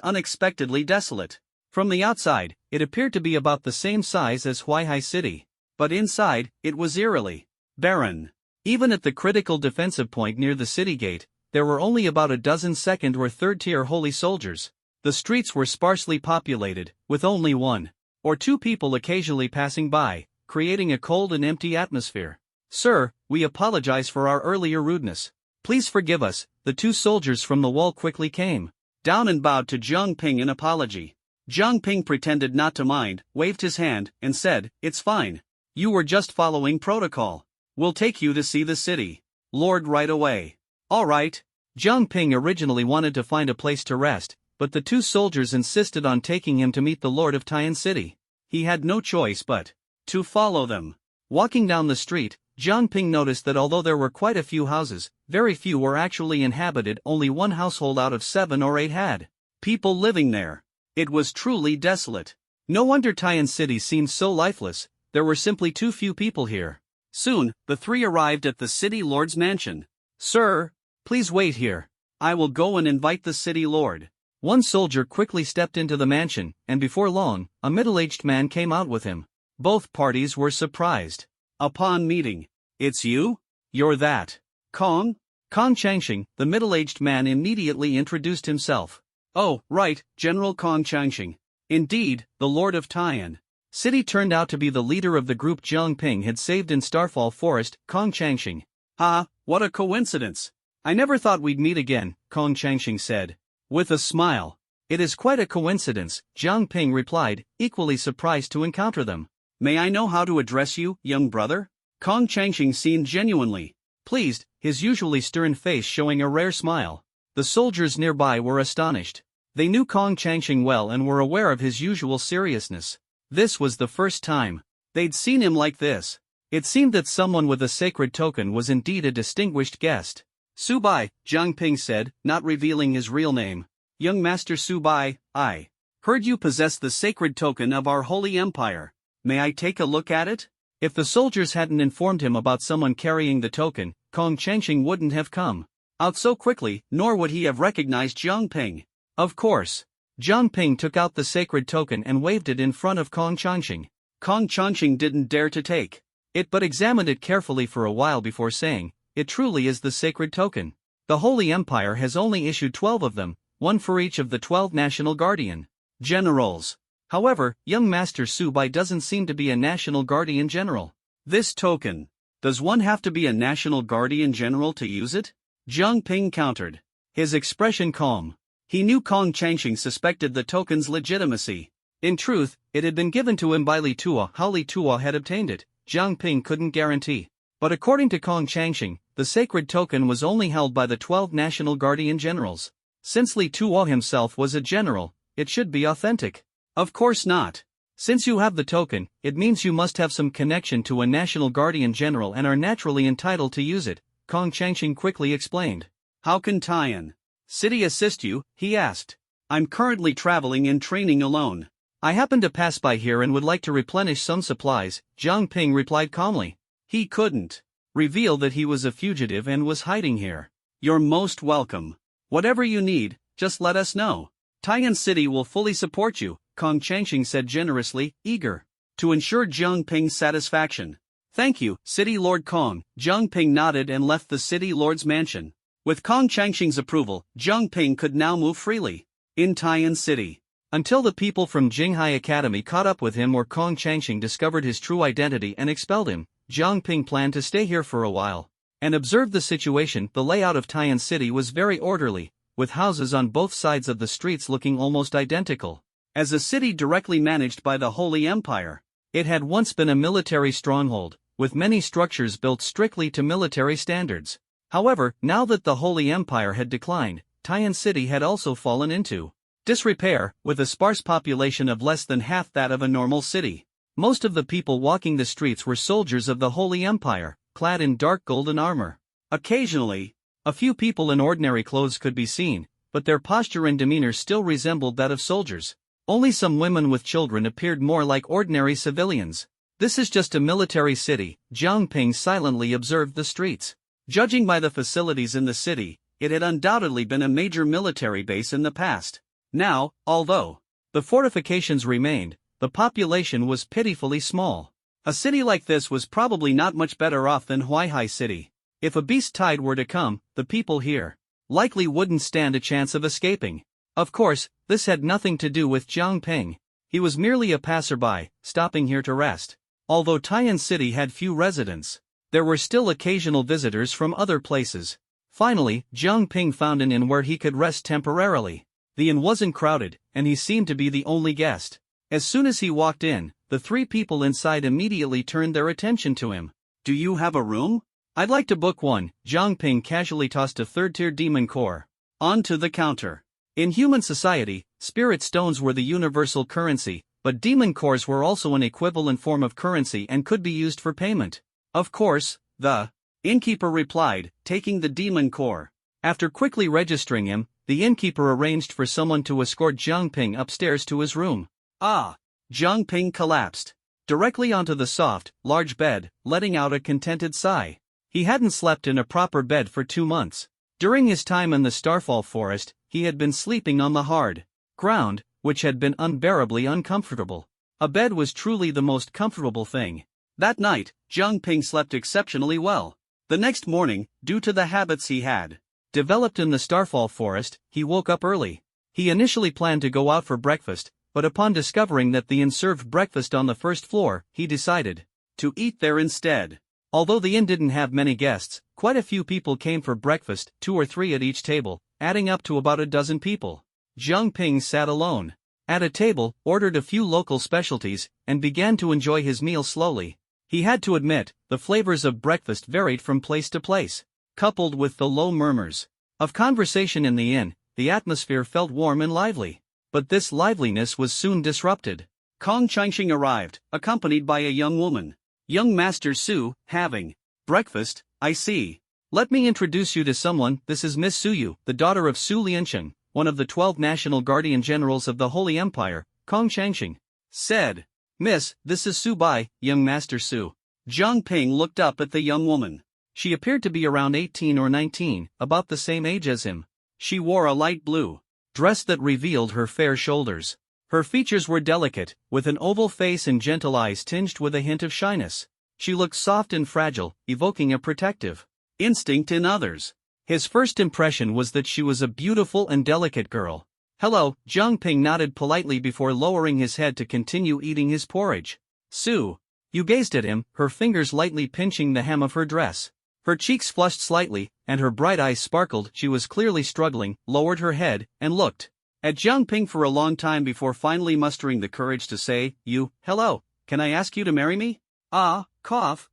unexpectedly desolate. From the outside, it appeared to be about the same size as Huaihai City. But inside, it was eerily barren. Even at the critical defensive point near the city gate, there were only about a dozen second or third-tier holy soldiers. The streets were sparsely populated, with only one or two people occasionally passing by, creating a cold and empty atmosphere. Sir, we apologize for our earlier rudeness. Please forgive us. The two soldiers from the wall quickly came down and bowed to Jiang Ping in apology. Jiang Ping pretended not to mind, waved his hand, and said, It's fine. You were just following protocol. We'll take you to see the city Lord right away. All right. Jiang Ping originally wanted to find a place to rest, but the two soldiers insisted on taking him to meet the Lord of Tian City. He had no choice but to follow them. Walking down the street, Jiang Ping noticed that although there were quite a few houses, very few were actually inhabited. Only one household out of 7 or 8 had people living there. It was truly desolate. No wonder Tian City seemed so lifeless. There were simply too few people here. Soon, the three arrived at the city lord's mansion. Sir, please wait here. I will go and invite the city lord. One soldier quickly stepped into the mansion, and before long, a middle-aged man came out with him. Both parties were surprised upon meeting. It's you? You're that Kong? Kong Changxing, the middle-aged man immediately introduced himself. Oh, right, General Kong Changxing. Indeed, the Lord of Tian City turned out to be the leader of the group Jiang Ping had saved in Starfall Forest, Kong Changxing. Ha, what a coincidence. I never thought we'd meet again, Kong Changxing said. With a smile. It is quite a coincidence, Jiang Ping replied, equally surprised to encounter them. May I know how to address you, young brother? Kong Changxing seemed genuinely pleased, his usually stern face showing a rare smile. The soldiers nearby were astonished. They knew Kong Changxing well and were aware of his usual seriousness. This was the first time they'd seen him like this. It seemed that someone with a sacred token was indeed a distinguished guest. Subai, Jiang Ping said, not revealing his real name. Young Master Subai, I heard you possess the sacred token of our holy empire. May I take a look at it? If the soldiers hadn't informed him about someone carrying the token, Kong Changxing wouldn't have come out so quickly, nor would he have recognized Jiang Ping. Of course. Jiang Ping took out the sacred token and waved it in front of Kong Changxing. Kong Changxing didn't dare to take it but examined it carefully for a while before saying, It truly is the sacred token. The Holy Empire has only issued 12 of them, one for each of the 12 national guardian generals. However, young Master Subai doesn't seem to be a national guardian general. This token. Does one have to be a national guardian general to use it? Jiang Ping countered. His expression calm. He knew Kong Changxing suspected the token's legitimacy. In truth, it had been given to him by Li Tuo. How Li Tuo had obtained it, Jiang Ping couldn't guarantee. But according to Kong Changxing, the sacred token was only held by the 12 national guardian generals. Since Li Tuo himself was a general, it should be authentic. Of course not. Since you have the token, it means you must have some connection to a national guardian general and are naturally entitled to use it, Kong Changqing quickly explained. How can Tian City assist you? He asked. I'm currently traveling and training alone. I happen to pass by here and would like to replenish some supplies, Jiang Ping replied calmly. He couldn't reveal that he was a fugitive and was hiding here. You're most welcome. Whatever you need, just let us know. Tian City will fully support you, Kong Changqing said generously, eager to ensure Jiang Ping's satisfaction. Thank you, City Lord Kong. Jiang Ping nodded and left the City Lord's mansion. With Kong Changqing's approval, Jiang Ping could now move freely in Tian City. Until the people from Jinghai Academy caught up with him or Kong Changqing discovered his true identity and expelled him, Jiang Ping planned to stay here for a while and observe the situation. The layout of Tian City was very orderly, with houses on both sides of the streets looking almost identical. As a city directly managed by the Holy Empire, it had once been a military stronghold, with many structures built strictly to military standards. However, now that the Holy Empire had declined, Tian City had also fallen into disrepair, with a sparse population of less than half that of a normal city. Most of the people walking the streets were soldiers of the Holy Empire, clad in dark golden armor. Occasionally, a few people in ordinary clothes could be seen, but their posture and demeanor still resembled that of soldiers. Only some women with children appeared more like ordinary civilians. This is just a military city, Jiang Ping silently observed the streets. Judging by the facilities in the city, it had undoubtedly been a major military base in the past. Now, although the fortifications remained, the population was pitifully small. A city like this was probably not much better off than Huaihai City. If a beast tide were to come, the people here likely wouldn't stand a chance of escaping. Of course, this had nothing to do with Jiang Ping. He was merely a passerby, stopping here to rest. Although Tian City had few residents, there were still occasional visitors from other places. Finally, Jiang Ping found an inn where he could rest temporarily. The inn wasn't crowded, and he seemed to be the only guest. As soon as he walked in, the three people inside immediately turned their attention to him. Do you have a room? I'd like to book one. Jiang Ping casually tossed a third-tier demon core onto the counter. In human society, spirit stones were the universal currency, but demon cores were also an equivalent form of currency and could be used for payment. Of course, the innkeeper replied, taking the demon core. After quickly registering him, the innkeeper arranged for someone to escort Jiang Ping upstairs to his room. Jiang Ping collapsed directly onto the soft, large bed, letting out a contented sigh. He hadn't slept in a proper bed for 2 months. During his time in the Starfall Forest, he had been sleeping on the hard ground, which had been unbearably uncomfortable. A bed was truly the most comfortable thing. That night, Jiang Ping slept exceptionally well. The next morning, due to the habits he had developed in the Starfall Forest, he woke up early. He initially planned to go out for breakfast, but upon discovering that the inn served breakfast on the first floor, he decided to eat there instead. Although the inn didn't have many guests, quite a few people came for breakfast, 2 or 3 at each table, adding up to about a dozen people. Jiang Ping sat alone at a table, ordered a few local specialties, and began to enjoy his meal slowly. He had to admit, the flavors of breakfast varied from place to place. Coupled with the low murmurs of conversation in the inn, the atmosphere felt warm and lively. But this liveliness was soon disrupted. Kong Changqing arrived, accompanied by a young woman. Young Master Su, having breakfast, I see. Let me introduce you to someone. This is Miss Suyu, the daughter of Su Liancheng, one of the 12 national guardian generals of the Holy Empire, Kong Changqing said. Miss, this is Su Bai, young Master Su. Jiang Ping looked up at the young woman. She appeared to be around 18 or 19, about the same age as him. She wore a light blue dress that revealed her fair shoulders. Her features were delicate, with an oval face and gentle eyes tinged with a hint of shyness. She looked soft and fragile, evoking a protective instinct in others. His first impression was that she was a beautiful and delicate girl. Hello, Jiang Ping nodded politely before lowering his head to continue eating his porridge. Su. You gazed at him, her fingers lightly pinching the hem of her dress. Her cheeks flushed slightly, and her bright eyes sparkled. She was clearly struggling, lowered her head, and looked at Jiang Ping for a long time before finally mustering the courage to say, hello, can I ask you to marry me? Cough.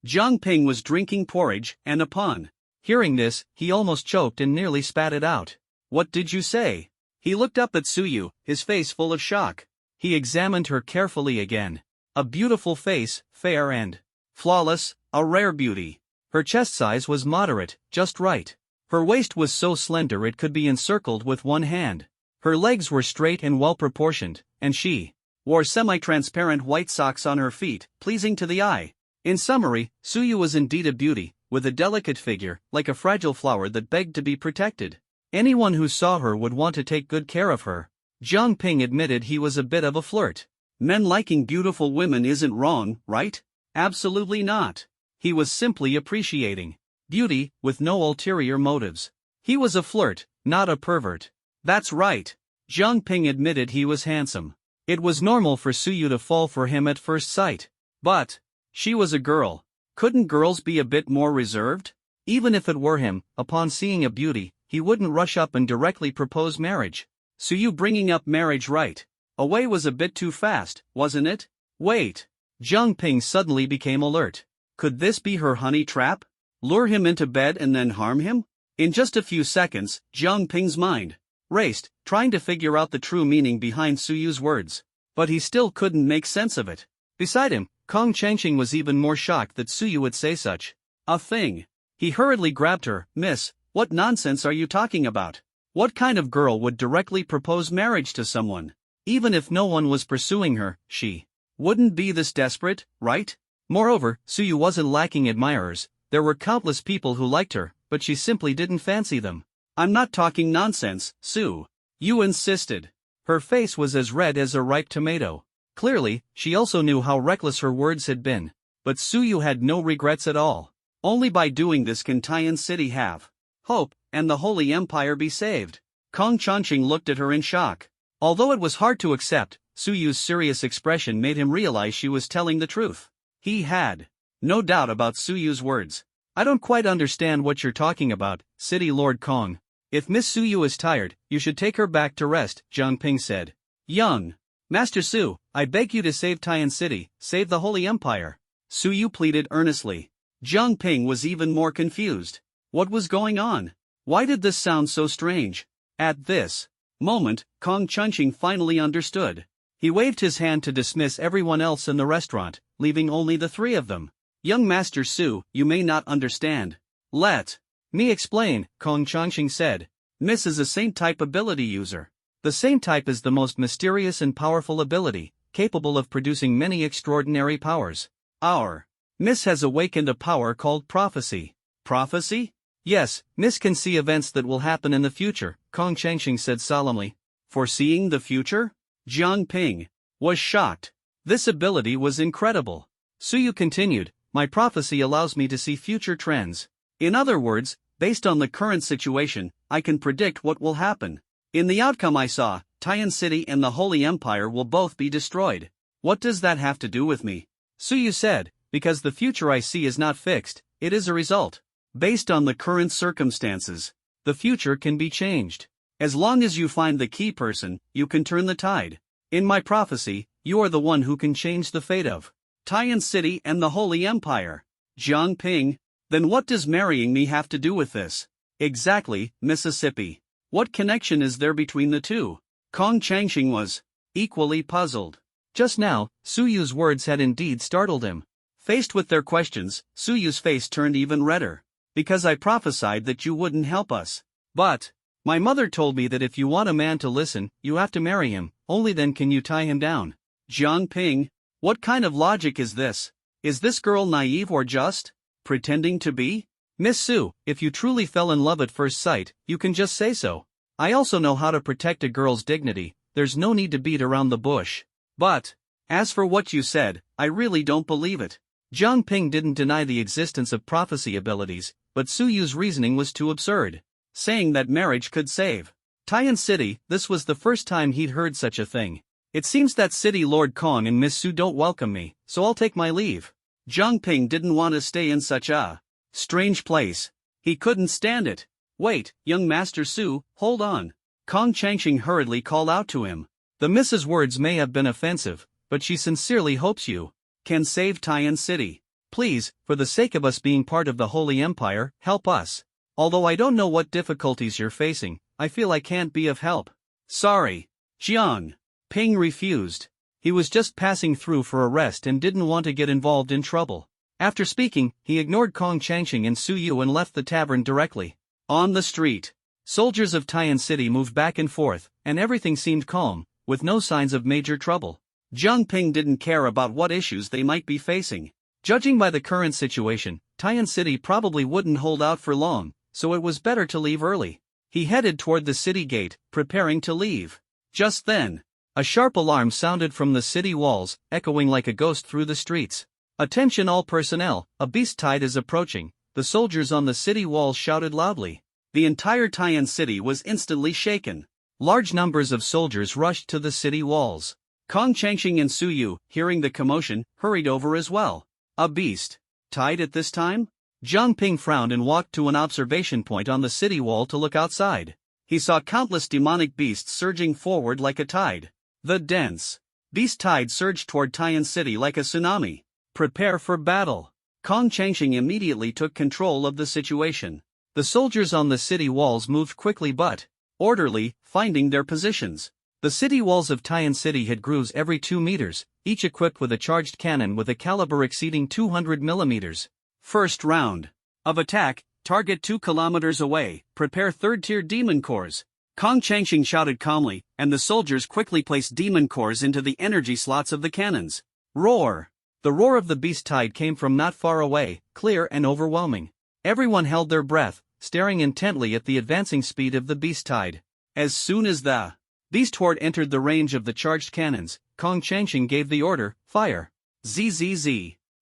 Jiang Ping was drinking porridge, and upon hearing this, he almost choked and nearly spat it out. What did you say? He looked up at Suyu, his face full of shock. He examined her carefully again. A beautiful face, fair and flawless, a rare beauty. Her chest size was moderate, just right. Her waist was so slender it could be encircled with one hand. Her legs were straight and well-proportioned, and she wore semi-transparent white socks on her feet, pleasing to the eye. In summary, Suyu was indeed a beauty, with a delicate figure, like a fragile flower that begged to be protected. Anyone who saw her would want to take good care of her. Jiang Ping admitted he was a bit of a flirt. Men liking beautiful women isn't wrong, right? Absolutely not. He was simply appreciating beauty, with no ulterior motives. He was a flirt, not a pervert. That's right. Jiang Ping admitted he was handsome. It was normal for Suyu to fall for him at first sight. But she was a girl. Couldn't girls be a bit more reserved? Even if it were him, upon seeing a beauty, he wouldn't rush up and directly propose marriage. Suyu bringing up marriage right away was a bit too fast, wasn't it? Wait. Jiang Ping suddenly became alert. Could this be her honey trap? Lure him into bed and then harm him? In just a few seconds, Jiang Ping's mind raced, trying to figure out the true meaning behind Suyu's words. But he still couldn't make sense of it. Beside him, Kong Changqing was even more shocked that Suyu would say such a thing. He hurriedly grabbed her. Miss, what nonsense are you talking about? What kind of girl would directly propose marriage to someone? Even if no one was pursuing her, she wouldn't be this desperate, right? Moreover, Suyu wasn't lacking admirers. There were countless people who liked her, but she simply didn't fancy them. I'm not talking nonsense, Su. You insisted. Her face was as red as a ripe tomato. Clearly, she also knew how reckless her words had been. But Suyu had no regrets at all. Only by doing this can Taiyan City have hope, and the Holy Empire be saved. Kong Changqing looked at her in shock. Although it was hard to accept, Suyu's serious expression made him realize she was telling the truth. He had no doubt about Suyu's words. I don't quite understand what you're talking about, City Lord Kong. If Miss Suyu is tired, you should take her back to rest, Jiang Ping said. Young Master Su, I beg you to save Taiyan City, save the Holy Empire. Suyu pleaded earnestly. Jiang Ping was even more confused. What was going on? Why did this sound so strange? At this moment, Kong Changqing finally understood. He waved his hand to dismiss everyone else in the restaurant, leaving only the three of them. Young Master Su, you may not understand. Let me explain, Kong Changqing said. Miss is a Saint-type ability user. The Saint-type is the most mysterious and powerful ability, capable of producing many extraordinary powers. Our Miss has awakened a power called prophecy. Prophecy? Yes, Miss can see events that will happen in the future, Kong Changqing said solemnly. Foreseeing the future? Jiang Ping was shocked. This ability was incredible. Suyu continued, my prophecy allows me to see future trends. In other words, based on the current situation, I can predict what will happen. In the outcome I saw, Taiyan City and the Holy Empire will both be destroyed. What does that have to do with me? Suyu said, because the future I see is not fixed, it is a result. Based on the current circumstances, the future can be changed. As long as you find the key person, you can turn the tide. In my prophecy, you are the one who can change the fate of Taiyan City and the Holy Empire. Jiang Ping, then what does marrying me have to do with this? Exactly, Mississippi. What connection is there between the two? Kong Changqing was equally puzzled. Just now, Suyu's words had indeed startled him. Faced with their questions, Suyu's face turned even redder. Because I prophesied that you wouldn't help us. But my mother told me that if you want a man to listen, you have to marry him, only then can you tie him down. Jiang Ping, what kind of logic is this? Is this girl naive or just pretending to be? Miss Su, if you truly fell in love at first sight, you can just say so. I also know how to protect a girl's dignity, there's no need to beat around the bush. But as for what you said, I really don't believe it. Jiang Ping didn't deny the existence of prophecy abilities, but Suyu's reasoning was too absurd. Saying that marriage could save Taiyan City, this was the first time he'd heard such a thing. It seems that City Lord Kong and Miss Su don't welcome me, so I'll take my leave. Jiang Ping didn't want to stay in such a strange place. He couldn't stand it. Wait, young Master Su, hold on. Kong Changqing hurriedly called out to him. The Miss's words may have been offensive, but she sincerely hopes you can save Taiyan City. Please, for the sake of us being part of the Holy Empire, help us. Although I don't know what difficulties you're facing, I feel I can't be of help. Sorry. Jiang Ping refused. He was just passing through for a rest and didn't want to get involved in trouble. After speaking, he ignored Kong Changqing and Su Yu and left the tavern directly. On the street, soldiers of Tian City moved back and forth, and everything seemed calm, with no signs of major trouble. Zhang Ping didn't care about what issues they might be facing. Judging by the current situation, Tian City probably wouldn't hold out for long, so it was better to leave early. He headed toward the city gate, preparing to leave. Just then, a sharp alarm sounded from the city walls, echoing like a ghost through the streets. "Attention all personnel, a beast tide is approaching," the soldiers on the city walls shouted loudly. The entire Tian City was instantly shaken. Large numbers of soldiers rushed to the city walls. Kong Changqing and Su Yu, hearing the commotion, hurried over as well. A beast tide at this time? Zhang Ping frowned and walked to an observation point on the city wall to look outside. He saw countless demonic beasts surging forward like a tide. The dense beast tide surged toward Tian City like a tsunami. "Prepare for battle." Kong Changqing immediately took control of the situation. The soldiers on the city walls moved quickly but orderly, finding their positions. The city walls of Tian City had grooves every 2 meters, each equipped with a charged cannon with a caliber exceeding 200 millimeters. First round of attack, target 2 kilometers away, prepare third-tier demon cores. Kong Changqing shouted calmly, and the soldiers quickly placed demon cores into the energy slots of the cannons. Roar! The roar of the beast tide came from not far away, clear and overwhelming. Everyone held their breath, staring intently at the advancing speed of the beast tide. As soon as the beast horde entered the range of the charged cannons, Kong Changqing gave the order, "Fire!" Zzz.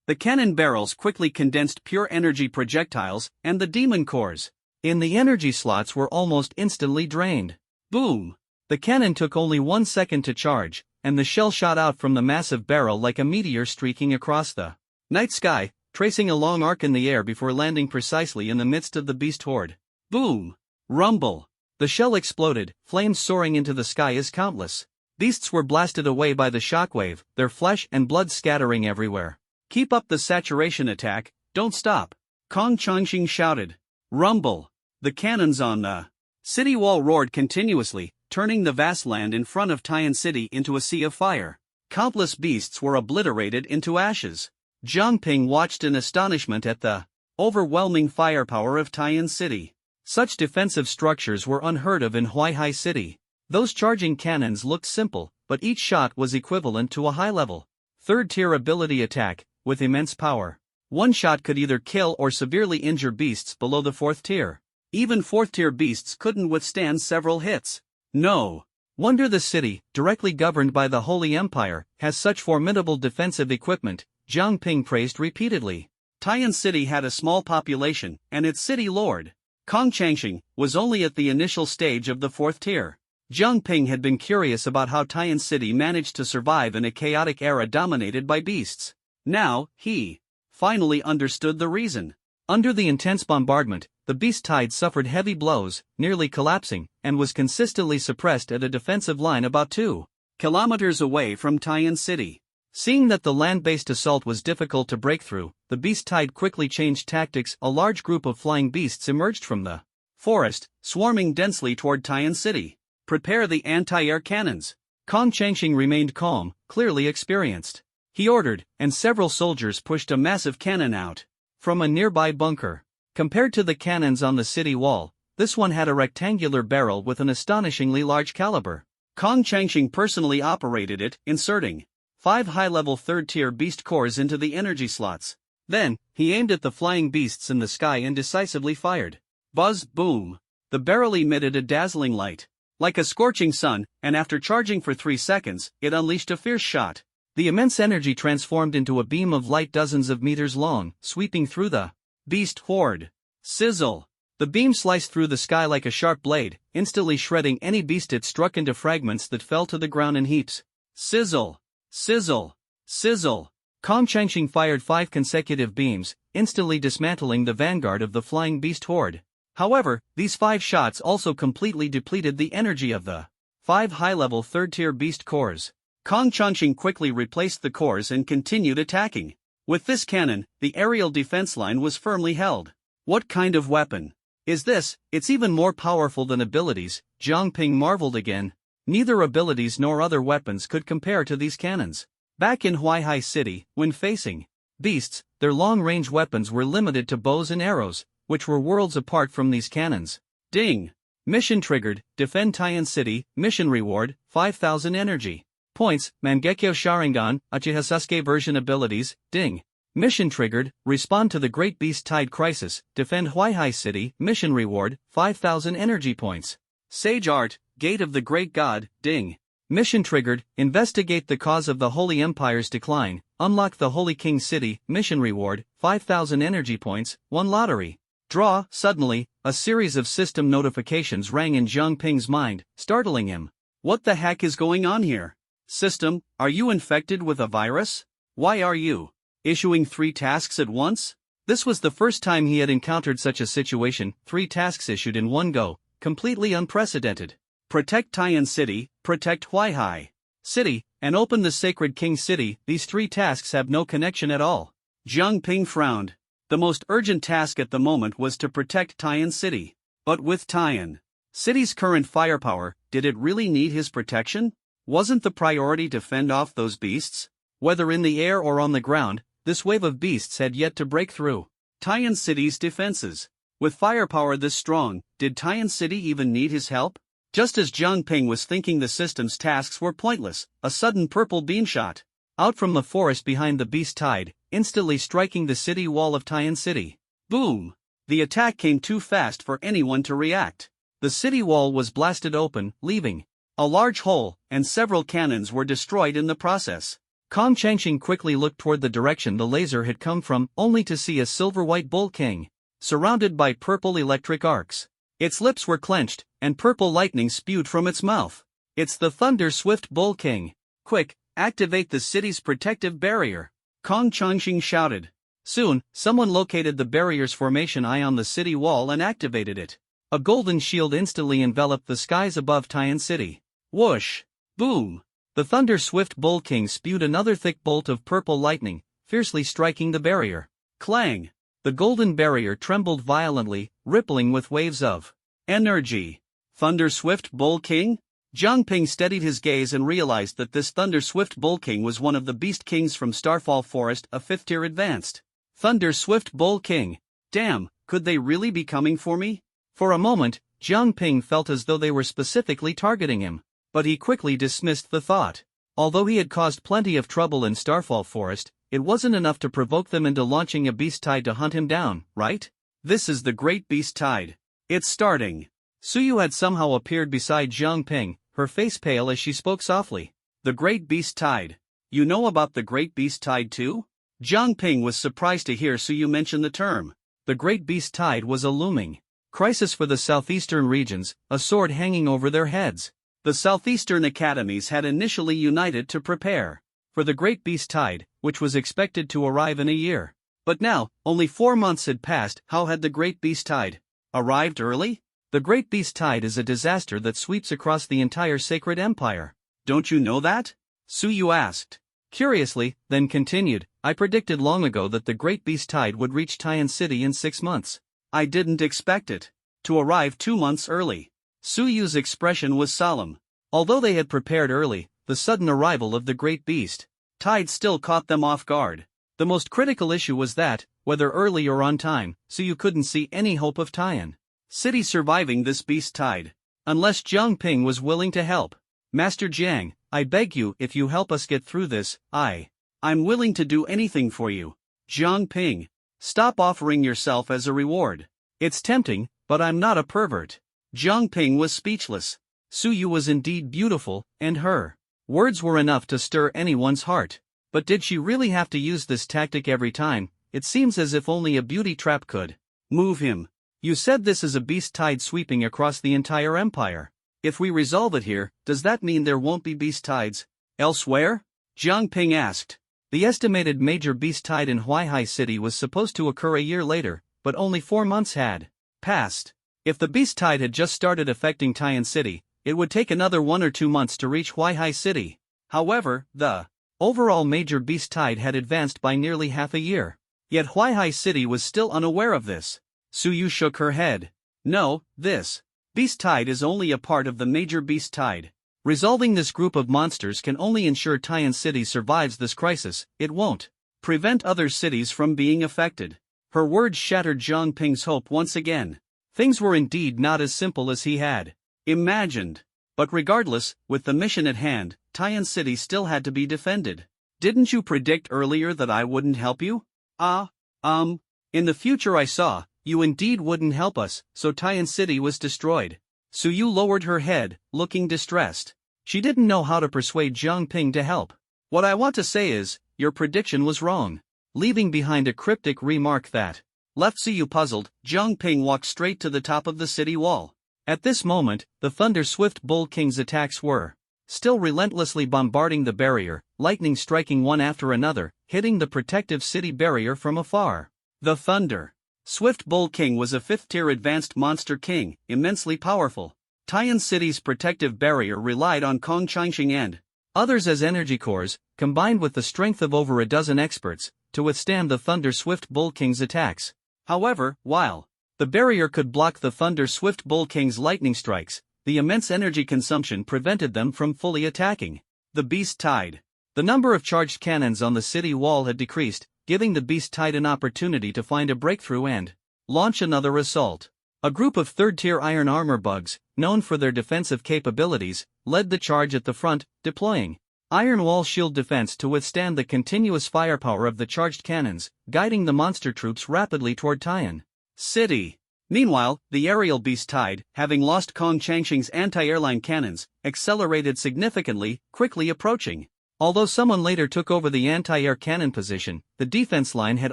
The cannon barrels quickly condensed pure energy projectiles, and the demon cores in the energy slots were almost instantly drained. Boom! The cannon took only 1 second to charge, and the shell shot out from the massive barrel like a meteor streaking across the night sky, tracing a long arc in the air before landing precisely in the midst of the beast horde. Boom! Rumble! The shell exploded, flames soaring into the sky as countless beasts were blasted away by the shockwave, their flesh and blood scattering everywhere. "Keep up the saturation attack, don't stop," Kong Changqing shouted. Rumble! The cannons on the city wall roared continuously, turning the vast land in front of Tian City into a sea of fire. Countless beasts were obliterated into ashes. Zhang Ping watched in astonishment at the overwhelming firepower of Tian City. Such defensive structures were unheard of in Huaihai City. Those charging cannons looked simple, but each shot was equivalent to a high-level, third-tier ability attack, with immense power. One shot could either kill or severely injure beasts below the 4th tier. Even 4th-tier beasts couldn't withstand several hits. No wonder the city, directly governed by the Holy Empire, has such formidable defensive equipment, Zhang Ping praised repeatedly. Tian City had a small population, and its city lord, Kong Changqing, was only at the initial stage of the 4th tier. Zhang Ping had been curious about how Tian City managed to survive in a chaotic era dominated by beasts. Now, he finally understood the reason. Under the intense bombardment, the beast tide suffered heavy blows, nearly collapsing, and was consistently suppressed at a defensive line about 2 kilometers away from Tian City. Seeing that the land-based assault was difficult to break through, the beast tide quickly changed tactics. A large group of flying beasts emerged from the forest, swarming densely toward Tian City. "Prepare the anti-air cannons." Kong Changqing remained calm, clearly experienced. He ordered, and several soldiers pushed a massive cannon out from a nearby bunker. Compared to the cannons on the city wall, this one had a rectangular barrel with an astonishingly large caliber. Kong Changqing personally operated it, inserting 5 high-level 3rd-tier beast cores into the energy slots. Then, he aimed at the flying beasts in the sky and decisively fired. Buzz, boom! The barrel emitted a dazzling light, like a scorching sun, and after charging for 3 seconds, it unleashed a fierce shot. The immense energy transformed into a beam of light dozens of meters long, sweeping through the beast horde. Sizzle! The beam sliced through the sky like a sharp blade, instantly shredding any beast it struck into fragments that fell to the ground in heaps. Sizzle! Sizzle! Sizzle! Kong Changqing fired 5 consecutive beams, instantly dismantling the vanguard of the flying beast horde. However, these 5 shots also completely depleted the energy of the 5 high-level 3rd-tier beast cores. Kong Changqing quickly replaced the cores and continued attacking. With this cannon, the aerial defense line was firmly held. What kind of weapon is this? It's even more powerful than abilities, Zhang Ping marveled again. Neither abilities nor other weapons could compare to these cannons. Back in Huaihai City, when facing beasts, their long-range weapons were limited to bows and arrows, which were worlds apart from these cannons. Ding! Mission triggered, defend Taiyan City, mission reward, 5,000 energy points, Mangekyo Sharingan, Uchiha Sasuke version abilities, ding. Mission triggered, respond to the Great Beast Tide Crisis, defend Huaihai City, mission reward, 5,000 energy points. Sage Art, Gate of the Great God, ding. Mission triggered, investigate the cause of the Holy Empire's decline, unlock the Holy King City, mission reward, 5,000 energy points, 1 lottery. Draw. Suddenly, a series of system notifications rang in Zhang Ping's mind, startling him. What the heck is going on here? System, are you infected with a virus? Why are you issuing 3 tasks at once? This was the first time he had encountered such a situation, 3 tasks issued in one go, completely unprecedented. Protect Taiyan City, protect Huaihai City, and open the Sacred King City. These 3 tasks have no connection at all. Zhang Ping frowned. The most urgent task at the moment was to protect Taiyan City. But with Taiyan City's current firepower, did it really need his protection? Wasn't the priority to fend off those beasts? Whether in the air or on the ground, this wave of beasts had yet to break through Taiyan City's defenses. With firepower this strong, did Taiyan City even need his help? Just as Zhang Ping was thinking the system's tasks were pointless, a sudden purple beam shot out from the forest behind the beast tide, instantly striking the city wall of Taiyan City. Boom! The attack came too fast for anyone to react. The city wall was blasted open, leaving a large hole, and several cannons were destroyed in the process. Kong Changxing quickly looked toward the direction the laser had come from, only to see a silver-white bull king, surrounded by purple electric arcs. Its lips were clenched, and purple lightning spewed from its mouth. It's the Thunder Swift Bull King. Quick, activate the city's protective barrier. Kong Changxing shouted. Soon, someone located the barrier's formation eye on the city wall and activated it. A golden shield instantly enveloped the skies above Taiyan City. Whoosh! Boom! The Thunder Swift Bull King spewed another thick bolt of purple lightning, fiercely striking the barrier. Clang! The golden barrier trembled violently, rippling with waves of energy. Thunder Swift Bull King? Zhang Ping steadied his gaze and realized that this Thunder Swift Bull King was one of the Beast Kings from Starfall Forest, a 5th tier advanced. Thunder Swift Bull King. Damn, could they really be coming for me? For a moment, Zhang Ping felt as though they were specifically targeting him. But he quickly dismissed the thought. Although he had caused plenty of trouble in Starfall Forest, it wasn't enough to provoke them into launching a beast tide to hunt him down, right? This is the Great Beast Tide. It's starting. Suyu had somehow appeared beside Zhang Ping, her face pale as she spoke softly. The Great Beast Tide. You know about the Great Beast Tide too? Zhang Ping was surprised to hear Suyu mention the term. The Great Beast Tide was a looming crisis for the southeastern regions, a sword hanging over their heads. The southeastern academies had initially united to prepare for the Great Beast Tide, which was expected to arrive in a year. But now, only 4 months had passed. How had the Great Beast Tide arrived early? The Great Beast Tide is a disaster that sweeps across the entire Sacred Empire. Don't you know that? Suyu asked. Curiously, then continued, I predicted long ago that the Great Beast Tide would reach Taiyan City in 6 months. I didn't expect it to arrive 2 months early. Suyu's expression was solemn. Although they had prepared early, the sudden arrival of the Great Beast Tide still caught them off guard. The most critical issue was that, whether early or on time, Suyu couldn't see any hope of Taiyan City surviving this beast tide. Unless Zhang Ping was willing to help. Master Jiang, I beg you, if you help us get through this, I'm willing to do anything for you. Zhang Ping, stop offering yourself as a reward. It's tempting, but I'm not a pervert. Zhang Ping was speechless. Suyu was indeed beautiful, and her words were enough to stir anyone's heart. But did she really have to use this tactic every time? It seems as if only a beauty trap could move him. You said this is a beast tide sweeping across the entire empire. If we resolve it here, does that mean there won't be beast tides elsewhere? Zhang Ping asked. The estimated major beast tide in Huaihai City was supposed to occur a year later, but only 4 months had passed. If the beast tide had just started affecting Taiyan City, it would take another 1 or 2 months to reach Huaihai City. However, the overall major beast tide had advanced by nearly half a year. Yet Huaihai City was still unaware of this. Suyu shook her head. No, this beast tide is only a part of the major beast tide. Resolving this group of monsters can only ensure Tian City survives this crisis, it won't prevent other cities from being affected. Her words shattered Zhang Ping's hope once again. Things were indeed not as simple as he had imagined. But regardless, with the mission at hand, Tian City still had to be defended. Didn't you predict earlier that I wouldn't help you? In the future I saw, you indeed wouldn't help us, so Tian City was destroyed. Su Yu lowered her head, looking distressed. She didn't know how to persuade Zhang Ping to help. What I want to say is, your prediction was wrong. Leaving behind a cryptic remark that left Su Yu puzzled, Zhang Ping walked straight to the top of the city wall. At this moment, the Thunder Swift Bull King's attacks were still relentlessly bombarding the barrier, lightning striking one after another, hitting the protective city barrier from afar. The Thunder Swift Bull King was a 5th-tier advanced monster king, immensely powerful. Tian City's protective barrier relied on Kong Changxing and others as energy cores, combined with the strength of over a dozen experts, to withstand the Thunder Swift Bull King's attacks. However, while the barrier could block the Thunder Swift Bull King's lightning strikes, the immense energy consumption prevented them from fully attacking. The Beast Tide. The number of charged cannons on the city wall had decreased, giving the Beast Tide an opportunity to find a breakthrough and launch another assault. A group of 3rd-tier iron armor bugs, known for their defensive capabilities, led the charge at the front, deploying iron wall shield defense to withstand the continuous firepower of the charged cannons, guiding the monster troops rapidly toward Tian City. Meanwhile, the aerial Beast Tide, having lost Kong Changxing's anti-airline cannons, accelerated significantly, quickly approaching. Although someone later took over the anti-air cannon position, the defense line had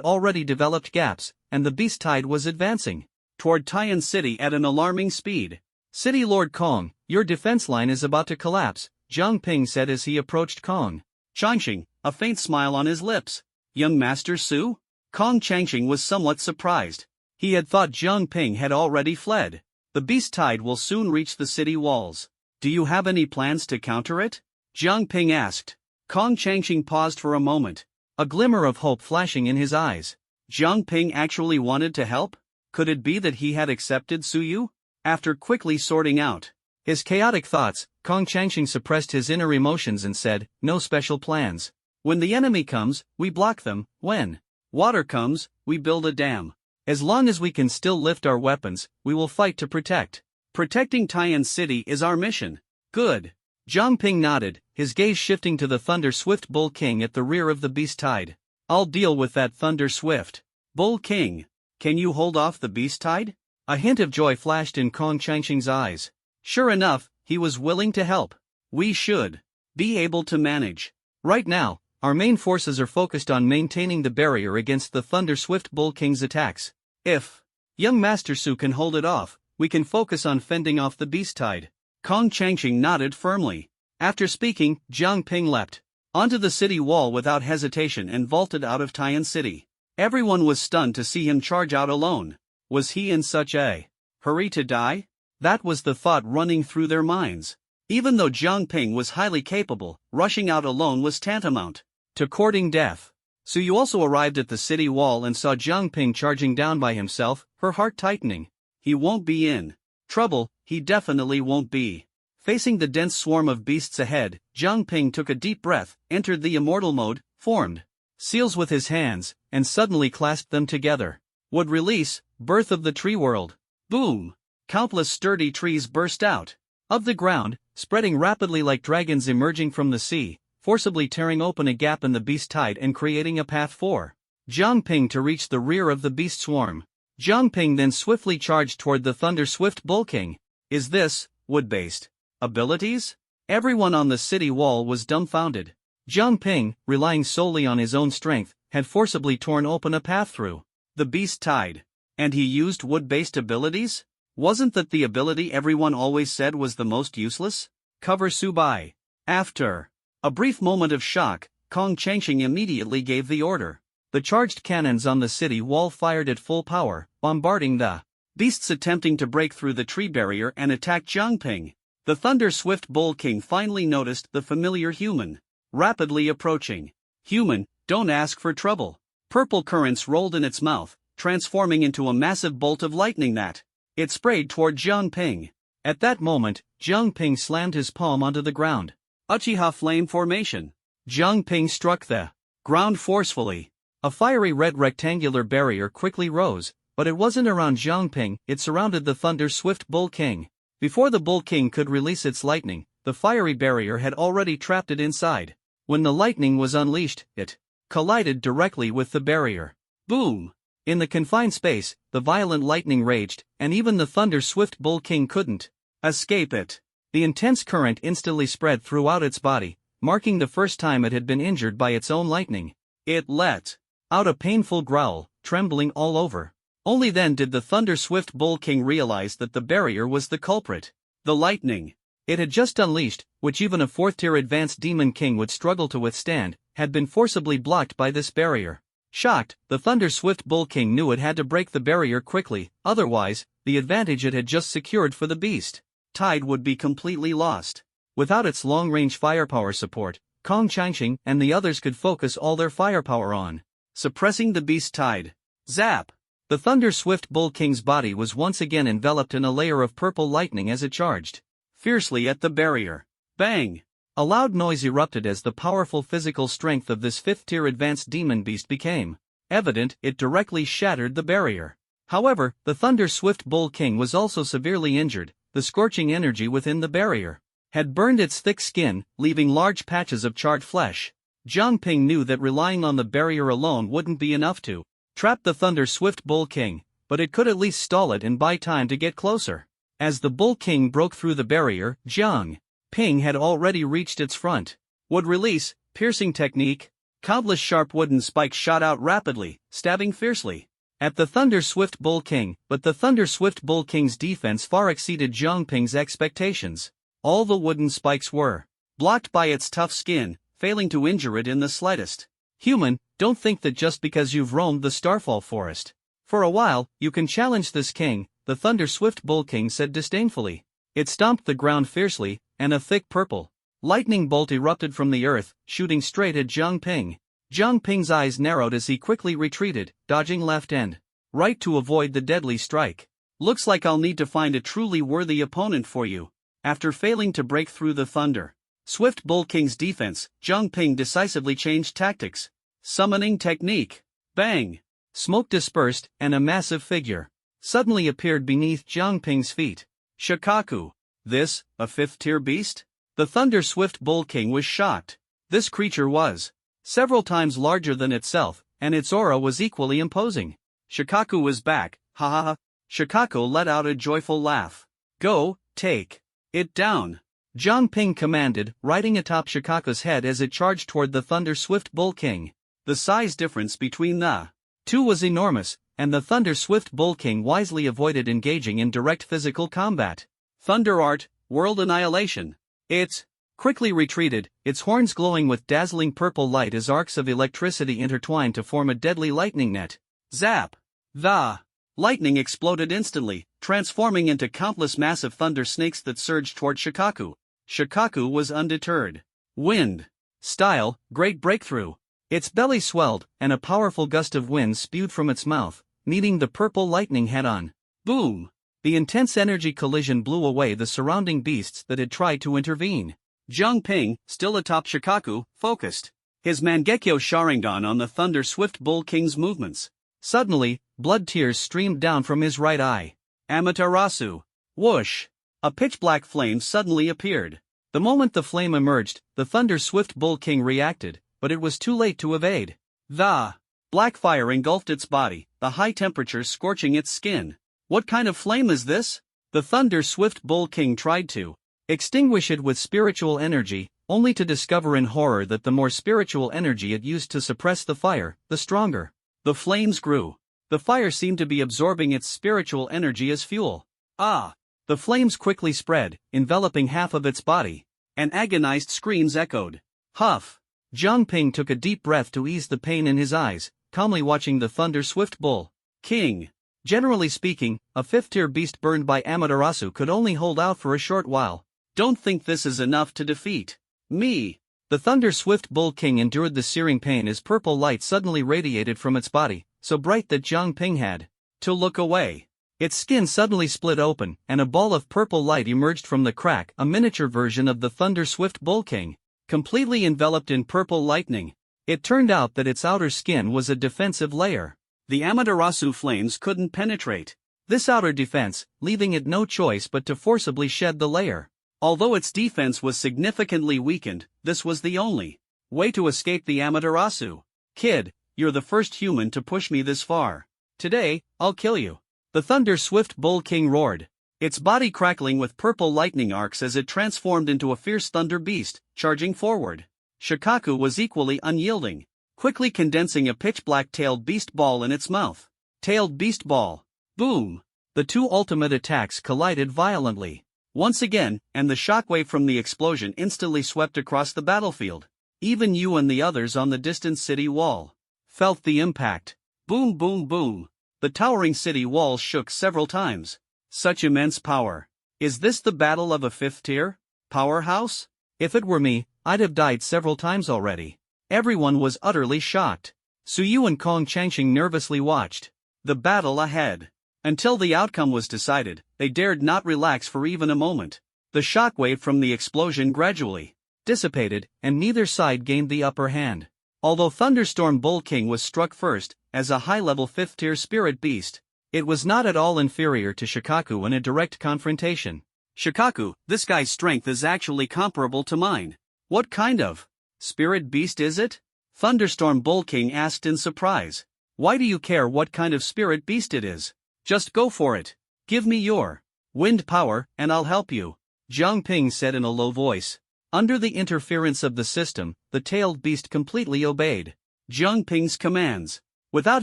already developed gaps, and the Beast Tide was advancing toward Tian City at an alarming speed. City Lord Kong, your defense line is about to collapse, Zhang Ping said as he approached Kong Changxing, a faint smile on his lips. Young Master Su? Kong Changxing was somewhat surprised. He had thought Zhang Ping had already fled. The Beast Tide will soon reach the city walls. Do you have any plans to counter it? Zhang Ping asked. Kong Changxing paused for a moment, a glimmer of hope flashing in his eyes. Zhang Ping actually wanted to help? Could it be that he had accepted Su Yu? After quickly sorting out his chaotic thoughts, Kong Changxing suppressed his inner emotions and said, no special plans. When the enemy comes, we block them. When water comes, we build a dam. As long as we can still lift our weapons, we will fight to protect. Protecting Tian City is our mission. Good. Zhang Ping nodded, his gaze shifting to the Thunder Swift Bull King at the rear of the Beast Tide. I'll deal with that Thunder Swift Bull King. Can you hold off the Beast Tide? A hint of joy flashed in Kong Changxing's eyes. Sure enough, he was willing to help. We should be able to manage. Right now, our main forces are focused on maintaining the barrier against the Thunder Swift Bull King's attacks. If young Master Su can hold it off, we can focus on fending off the Beast Tide. Kong Changxing nodded firmly. After speaking, Zhang Ping leapt onto the city wall without hesitation and vaulted out of Tian City. Everyone was stunned to see him charge out alone. Was he in such a hurry to die? That was the thought running through their minds. Even though Zhang Ping was highly capable, rushing out alone was tantamount to courting death. Su Yu also arrived at the city wall and saw Zhang Ping charging down by himself, her heart tightening. He won't be in trouble, he definitely won't be. Facing the dense swarm of beasts ahead, Zhang Ping took a deep breath, entered the immortal mode, formed seals with his hands, and suddenly clasped them together. Would release, birth of the tree world. Boom! Countless sturdy trees burst out of the ground, spreading rapidly like dragons emerging from the sea, forcibly tearing open a gap in the Beast Tide and creating a path for Zhang Ping to reach the rear of the beast swarm. Zhang Ping then swiftly charged toward the Thunder Swift Bull King. Is this wood-based abilities? Everyone on the city wall was dumbfounded. Zhang Ping, relying solely on his own strength, had forcibly torn open a path through the Beast Tide. And he used wood-based abilities? Wasn't that the ability everyone always said was the most useless? Cover Subai. After a brief moment of shock, Kong Changxing immediately gave the order. The charged cannons on the city wall fired at full power, bombarding the beasts attempting to break through the tree barrier and attack Zhang Ping. The Thunder Swift Bull King finally noticed the familiar human rapidly approaching. Human, don't ask for trouble. Purple currents rolled in its mouth, transforming into a massive bolt of lightning that it sprayed toward Zhang Ping. At that moment, Jiang Ping slammed his palm onto the ground. Uchiha Flame Formation. Jiang Ping struck the ground forcefully. A fiery red rectangular barrier quickly rose, but it wasn't around Jiang Ping, it surrounded the Thunder Swift Bull King. Before the Bull King could release its lightning, the fiery barrier had already trapped it inside. When the lightning was unleashed, it collided directly with the barrier. Boom! In the confined space, the violent lightning raged, and even the Thunder Swift Bull King couldn't escape it. The intense current instantly spread throughout its body, marking the first time it had been injured by its own lightning. It let out a painful growl, trembling all over. Only then did the Thunder Swift Bull King realize that the barrier was the culprit. The lightning it had just unleashed, which even a 4th-tier advanced Demon King would struggle to withstand, had been forcibly blocked by this barrier. Shocked, the Thunder Swift Bull King knew it had to break the barrier quickly, otherwise, the advantage it had just secured for the beast tide would be completely lost. Without its long-range firepower support, Kong Changqing and the others could focus all their firepower on suppressing the beast tide. Zap! The Thunder Swift Bull King's body was once again enveloped in a layer of purple lightning as it charged fiercely at the barrier. Bang! A loud noise erupted as the powerful physical strength of this 5th-tier advanced demon beast became evident. It directly shattered the barrier. However, the Thunder Swift Bull King was also severely injured. The scorching energy within the barrier had burned its thick skin, leaving large patches of charred flesh. Jiang Ping knew that relying on the barrier alone wouldn't be enough to trap the Thunder Swift Bull King, but it could at least stall it and buy time to get closer. As the Bull King broke through the barrier, Jiang Ping had already reached its front. Would release, piercing technique. Countless sharp wooden spikes shot out rapidly, stabbing fiercely at the Thunder Swift Bull King, but the Thunder Swift Bull King's defense far exceeded Jiang Ping's expectations. All the wooden spikes were blocked by its tough skin, failing to injure it in the slightest. Human, don't think that just because you've roamed the Starfall Forest for a while, you can challenge this king, the Thunder Swift Bull King said disdainfully. It stomped the ground fiercely, and a thick purple lightning bolt erupted from the earth, shooting straight at Jiang Ping. Jiang Ping's eyes narrowed as he quickly retreated, dodging left and right to avoid the deadly strike. Looks like I'll need to find a truly worthy opponent for you. After failing to break through the Thunder Swift Bull King's defense, Jiang Ping decisively changed tactics. Summoning technique. Bang! Smoke dispersed, and a massive figure suddenly appeared beneath Jiang Ping's feet. Shikaku. This, a 5th-tier beast? The Thunder Swift Bull King was shocked. This creature was several times larger than itself, and its aura was equally imposing. Shikaku was back, ha ha ha. Shikaku let out a joyful laugh. Go, take it down. Jiang Ping commanded, riding atop Shikaku's head as it charged toward the Thunder Swift Bull King. The size difference between the two was enormous, and the Thunder Swift Bull King wisely avoided engaging in direct physical combat. Thunder Art, World Annihilation. It quickly retreated, its horns glowing with dazzling purple light as arcs of electricity intertwined to form a deadly lightning net. Zap! The lightning exploded instantly, transforming into countless massive thunder snakes that surged toward Shikaku. Shikaku was undeterred. Wind. Style, great breakthrough. Its belly swelled, and a powerful gust of wind spewed from its mouth, meeting the purple lightning head-on. Boom! The intense energy collision blew away the surrounding beasts that had tried to intervene. Jiang Ping, still atop Shikaku, focused his Mangekyo Sharingan on the Thunder Swift Bull King's movements. Suddenly, blood tears streamed down from his right eye. Amaterasu. Whoosh! A pitch-black flame suddenly appeared. The moment the flame emerged, the Thunder Swift Bull King reacted, but it was too late to evade. The black fire engulfed its body, the high temperature scorching its skin. What kind of flame is this? The Thunder Swift Bull King tried to extinguish it with spiritual energy, only to discover in horror that the more spiritual energy it used to suppress the fire, the stronger the flames grew. The fire seemed to be absorbing its spiritual energy as fuel. Ah! The flames quickly spread, enveloping half of its body, and agonized screams echoed. Huff! Jiang Ping took a deep breath to ease the pain in his eyes, calmly watching the Thunder Swift Bull King. Generally speaking, a 5th-tier beast burned by Amaterasu could only hold out for a short while. Don't think this is enough to defeat me. The Thunder Swift Bull King endured the searing pain as purple light suddenly radiated from its body, so bright that Jiang Ping had to look away. Its skin suddenly split open, and a ball of purple light emerged from the crack, a miniature version of the Thunder Swift Bull King, completely enveloped in purple lightning. It turned out that its outer skin was a defensive layer. The Amaterasu flames couldn't penetrate this outer defense, leaving it no choice but to forcibly shed the layer. Although its defense was significantly weakened, this was the only way to escape the Amaterasu. Kid, you're the first human to push me this far. Today, I'll kill you. The Thunder Swift Bull King roared, its body crackling with purple lightning arcs as it transformed into a fierce thunder beast, charging forward. Shikaku was equally unyielding, quickly condensing a pitch-black tailed beast ball in its mouth. Tailed beast ball. Boom! The two ultimate attacks collided violently. Once again, and the shockwave from the explosion instantly swept across the battlefield. Even you and the others on the distant city wall felt the impact. Boom, boom, boom. The towering city walls shook several times. Such immense power. Is this the battle of a fifth-tier powerhouse? If it were me, I'd have died several times already. Everyone was utterly shocked. Suyu and Kong Changqing nervously watched the battle ahead. Until the outcome was decided, they dared not relax for even a moment. The shockwave from the explosion gradually dissipated, and neither side gained the upper hand. Although Thunderstorm Bull King was struck first, as a high-level fifth-tier spirit beast, it was not at all inferior to Shikaku in a direct confrontation. Shikaku, this guy's strength is actually comparable to mine. What kind of spirit beast is it? Thunderstorm Bull King asked in surprise. Why do you care what kind of spirit beast it is? Just go for it. Give me your wind power, and I'll help you, Jiang Ping said in a low voice. Under the interference of the system, the tailed beast completely obeyed Jiang Ping's commands. Without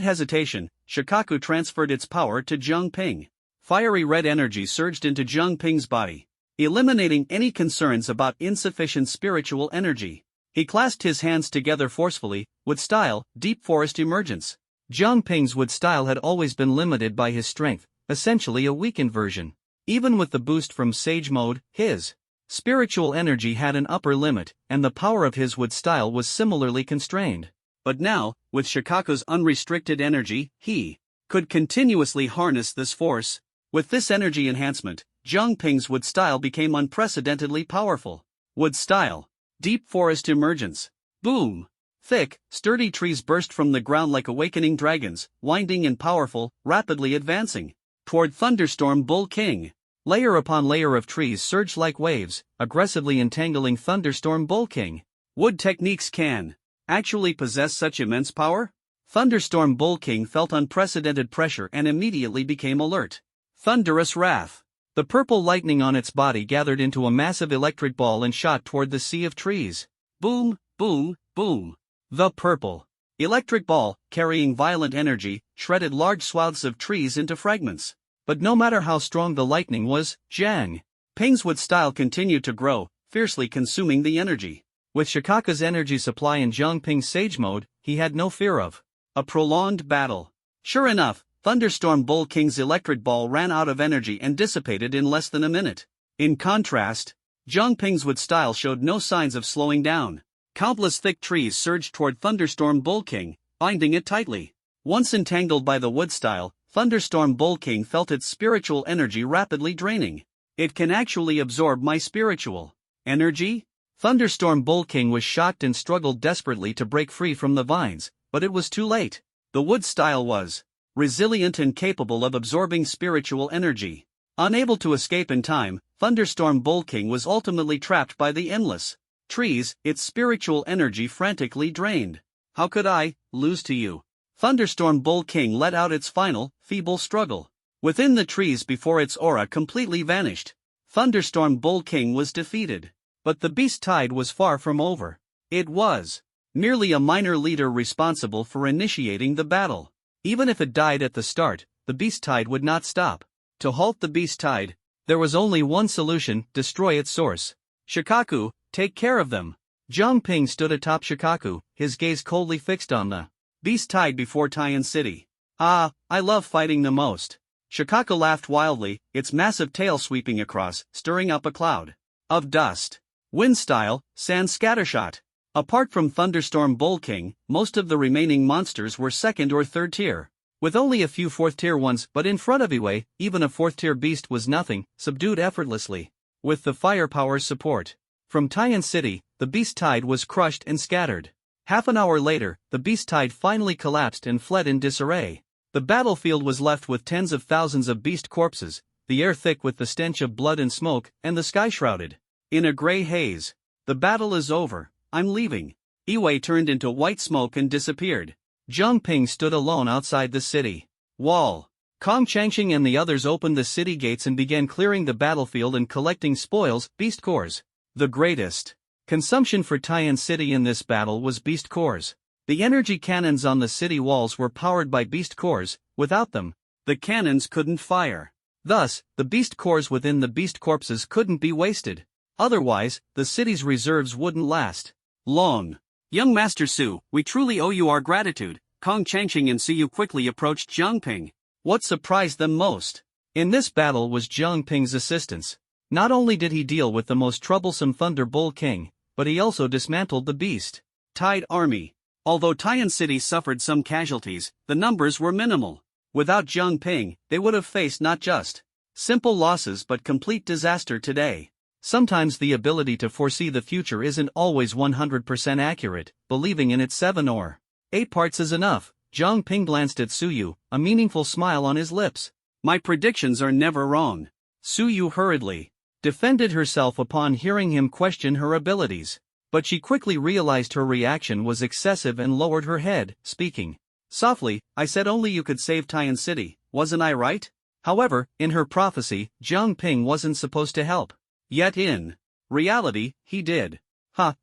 hesitation, Shikaku transferred its power to Jiang Ping. Fiery red energy surged into Jiang Ping's body, eliminating any concerns about insufficient spiritual energy. He clasped his hands together forcefully, with style, deep forest emergence. Jiang Ping's wood style had always been limited by his strength, essentially a weakened version. Even with the boost from Sage Mode, his spiritual energy had an upper limit, and the power of his wood style was similarly constrained. But now, with Shikaku's unrestricted energy, he could continuously harness this force. With this energy enhancement, Jiang Ping's wood style became unprecedentedly powerful. Wood style. Deep forest emergence. Boom! Thick, sturdy trees burst from the ground like awakening dragons, winding and powerful, rapidly advancing toward Thunderstorm Bull King. Layer upon layer of trees surged like waves, aggressively entangling Thunderstorm Bull King. Wood techniques can actually possess such immense power? Thunderstorm Bull King felt unprecedented pressure and immediately became alert. Thunderous wrath. The purple lightning on its body gathered into a massive electric ball and shot toward the sea of trees. Boom, boom, boom. The purple electric ball, carrying violent energy, shredded large swaths of trees into fragments. But no matter how strong the lightning was, Jiang Ping's wood style continued to grow, fiercely consuming the energy. With Shikaku's energy supply in Jiang Ping's Sage Mode, he had no fear of a prolonged battle. Sure enough, Thunderstorm Bull King's electric ball ran out of energy and dissipated in less than a minute. In contrast, Jiang Ping's wood style showed no signs of slowing down. Countless thick trees surged toward Thunderstorm Bull King, binding it tightly. Once entangled by the wood style, Thunderstorm Bull King felt its spiritual energy rapidly draining. It can actually absorb my spiritual energy? Thunderstorm Bull King was shocked and struggled desperately to break free from the vines, but it was too late. The wood style was resilient and capable of absorbing spiritual energy. Unable to escape in time, Thunderstorm Bull King was ultimately trapped by the endless trees, its spiritual energy frantically drained. How could I lose to you? Thunderstorm Bull King let out its final, feeble struggle. Within the trees before its aura completely vanished, Thunderstorm Bull King was defeated. But the beast tide was far from over. It was merely a minor leader responsible for initiating the battle. Even if it died at the start, the beast tide would not stop. To halt the beast tide, there was only one solution: destroy its source. Shikaku, take care of them. Jiang Ping stood atop Shikaku, his gaze coldly fixed on the beast tide before Taiyan City. Ah, I love fighting the most. Shikaku laughed wildly, its massive tail sweeping across, stirring up a cloud of dust. Wind style, sand scattershot. Apart from Thunderstorm Bull King, most of the remaining monsters were second or third tier. With only a few 4th tier ones, but in front of Iway, even a 4th tier beast was nothing, subdued effortlessly. With the firepower's support from Tian City, the beast tide was crushed and scattered. Half an hour later, the beast tide finally collapsed and fled in disarray. The battlefield was left with tens of thousands of beast corpses, the air thick with the stench of blood and smoke, and the sky shrouded in a gray haze. The battle is over, I'm leaving. Iway turned into white smoke and disappeared. Zhang Ping stood alone outside the city wall. Kong Changqing and the others opened the city gates and began clearing the battlefield and collecting spoils, beast cores. The greatest consumption for Tian City in this battle was beast cores. The energy cannons on the city walls were powered by beast cores. Without them, the cannons couldn't fire. Thus, the beast cores within the beast corpses couldn't be wasted. Otherwise, the city's reserves wouldn't last long. Young Master Su, we truly owe you our gratitude. Kong Changqing and Su quickly approached Zhang Ping. What surprised them most in this battle was Zhang Ping's assistance. Not only did he deal with the most troublesome Thunder Bull King, but he also dismantled the Beast Tide army. Although Tian City suffered some casualties, the numbers were minimal. Without Zhang Ping, they would have faced not just simple losses but complete disaster today. Sometimes the ability to foresee the future isn't always 100% accurate. Believing in it 7 or 8 parts is enough. Zhang Ping glanced at Suyu, a meaningful smile on his lips. My predictions are never wrong. Suyu hurriedly defended herself upon hearing him question her abilities. But she quickly realized her reaction was excessive and lowered her head, speaking softly. I said only you could save Tian City, wasn't I right? However, in her prophecy, Zhang Ping wasn't supposed to help. Yet in reality, he did.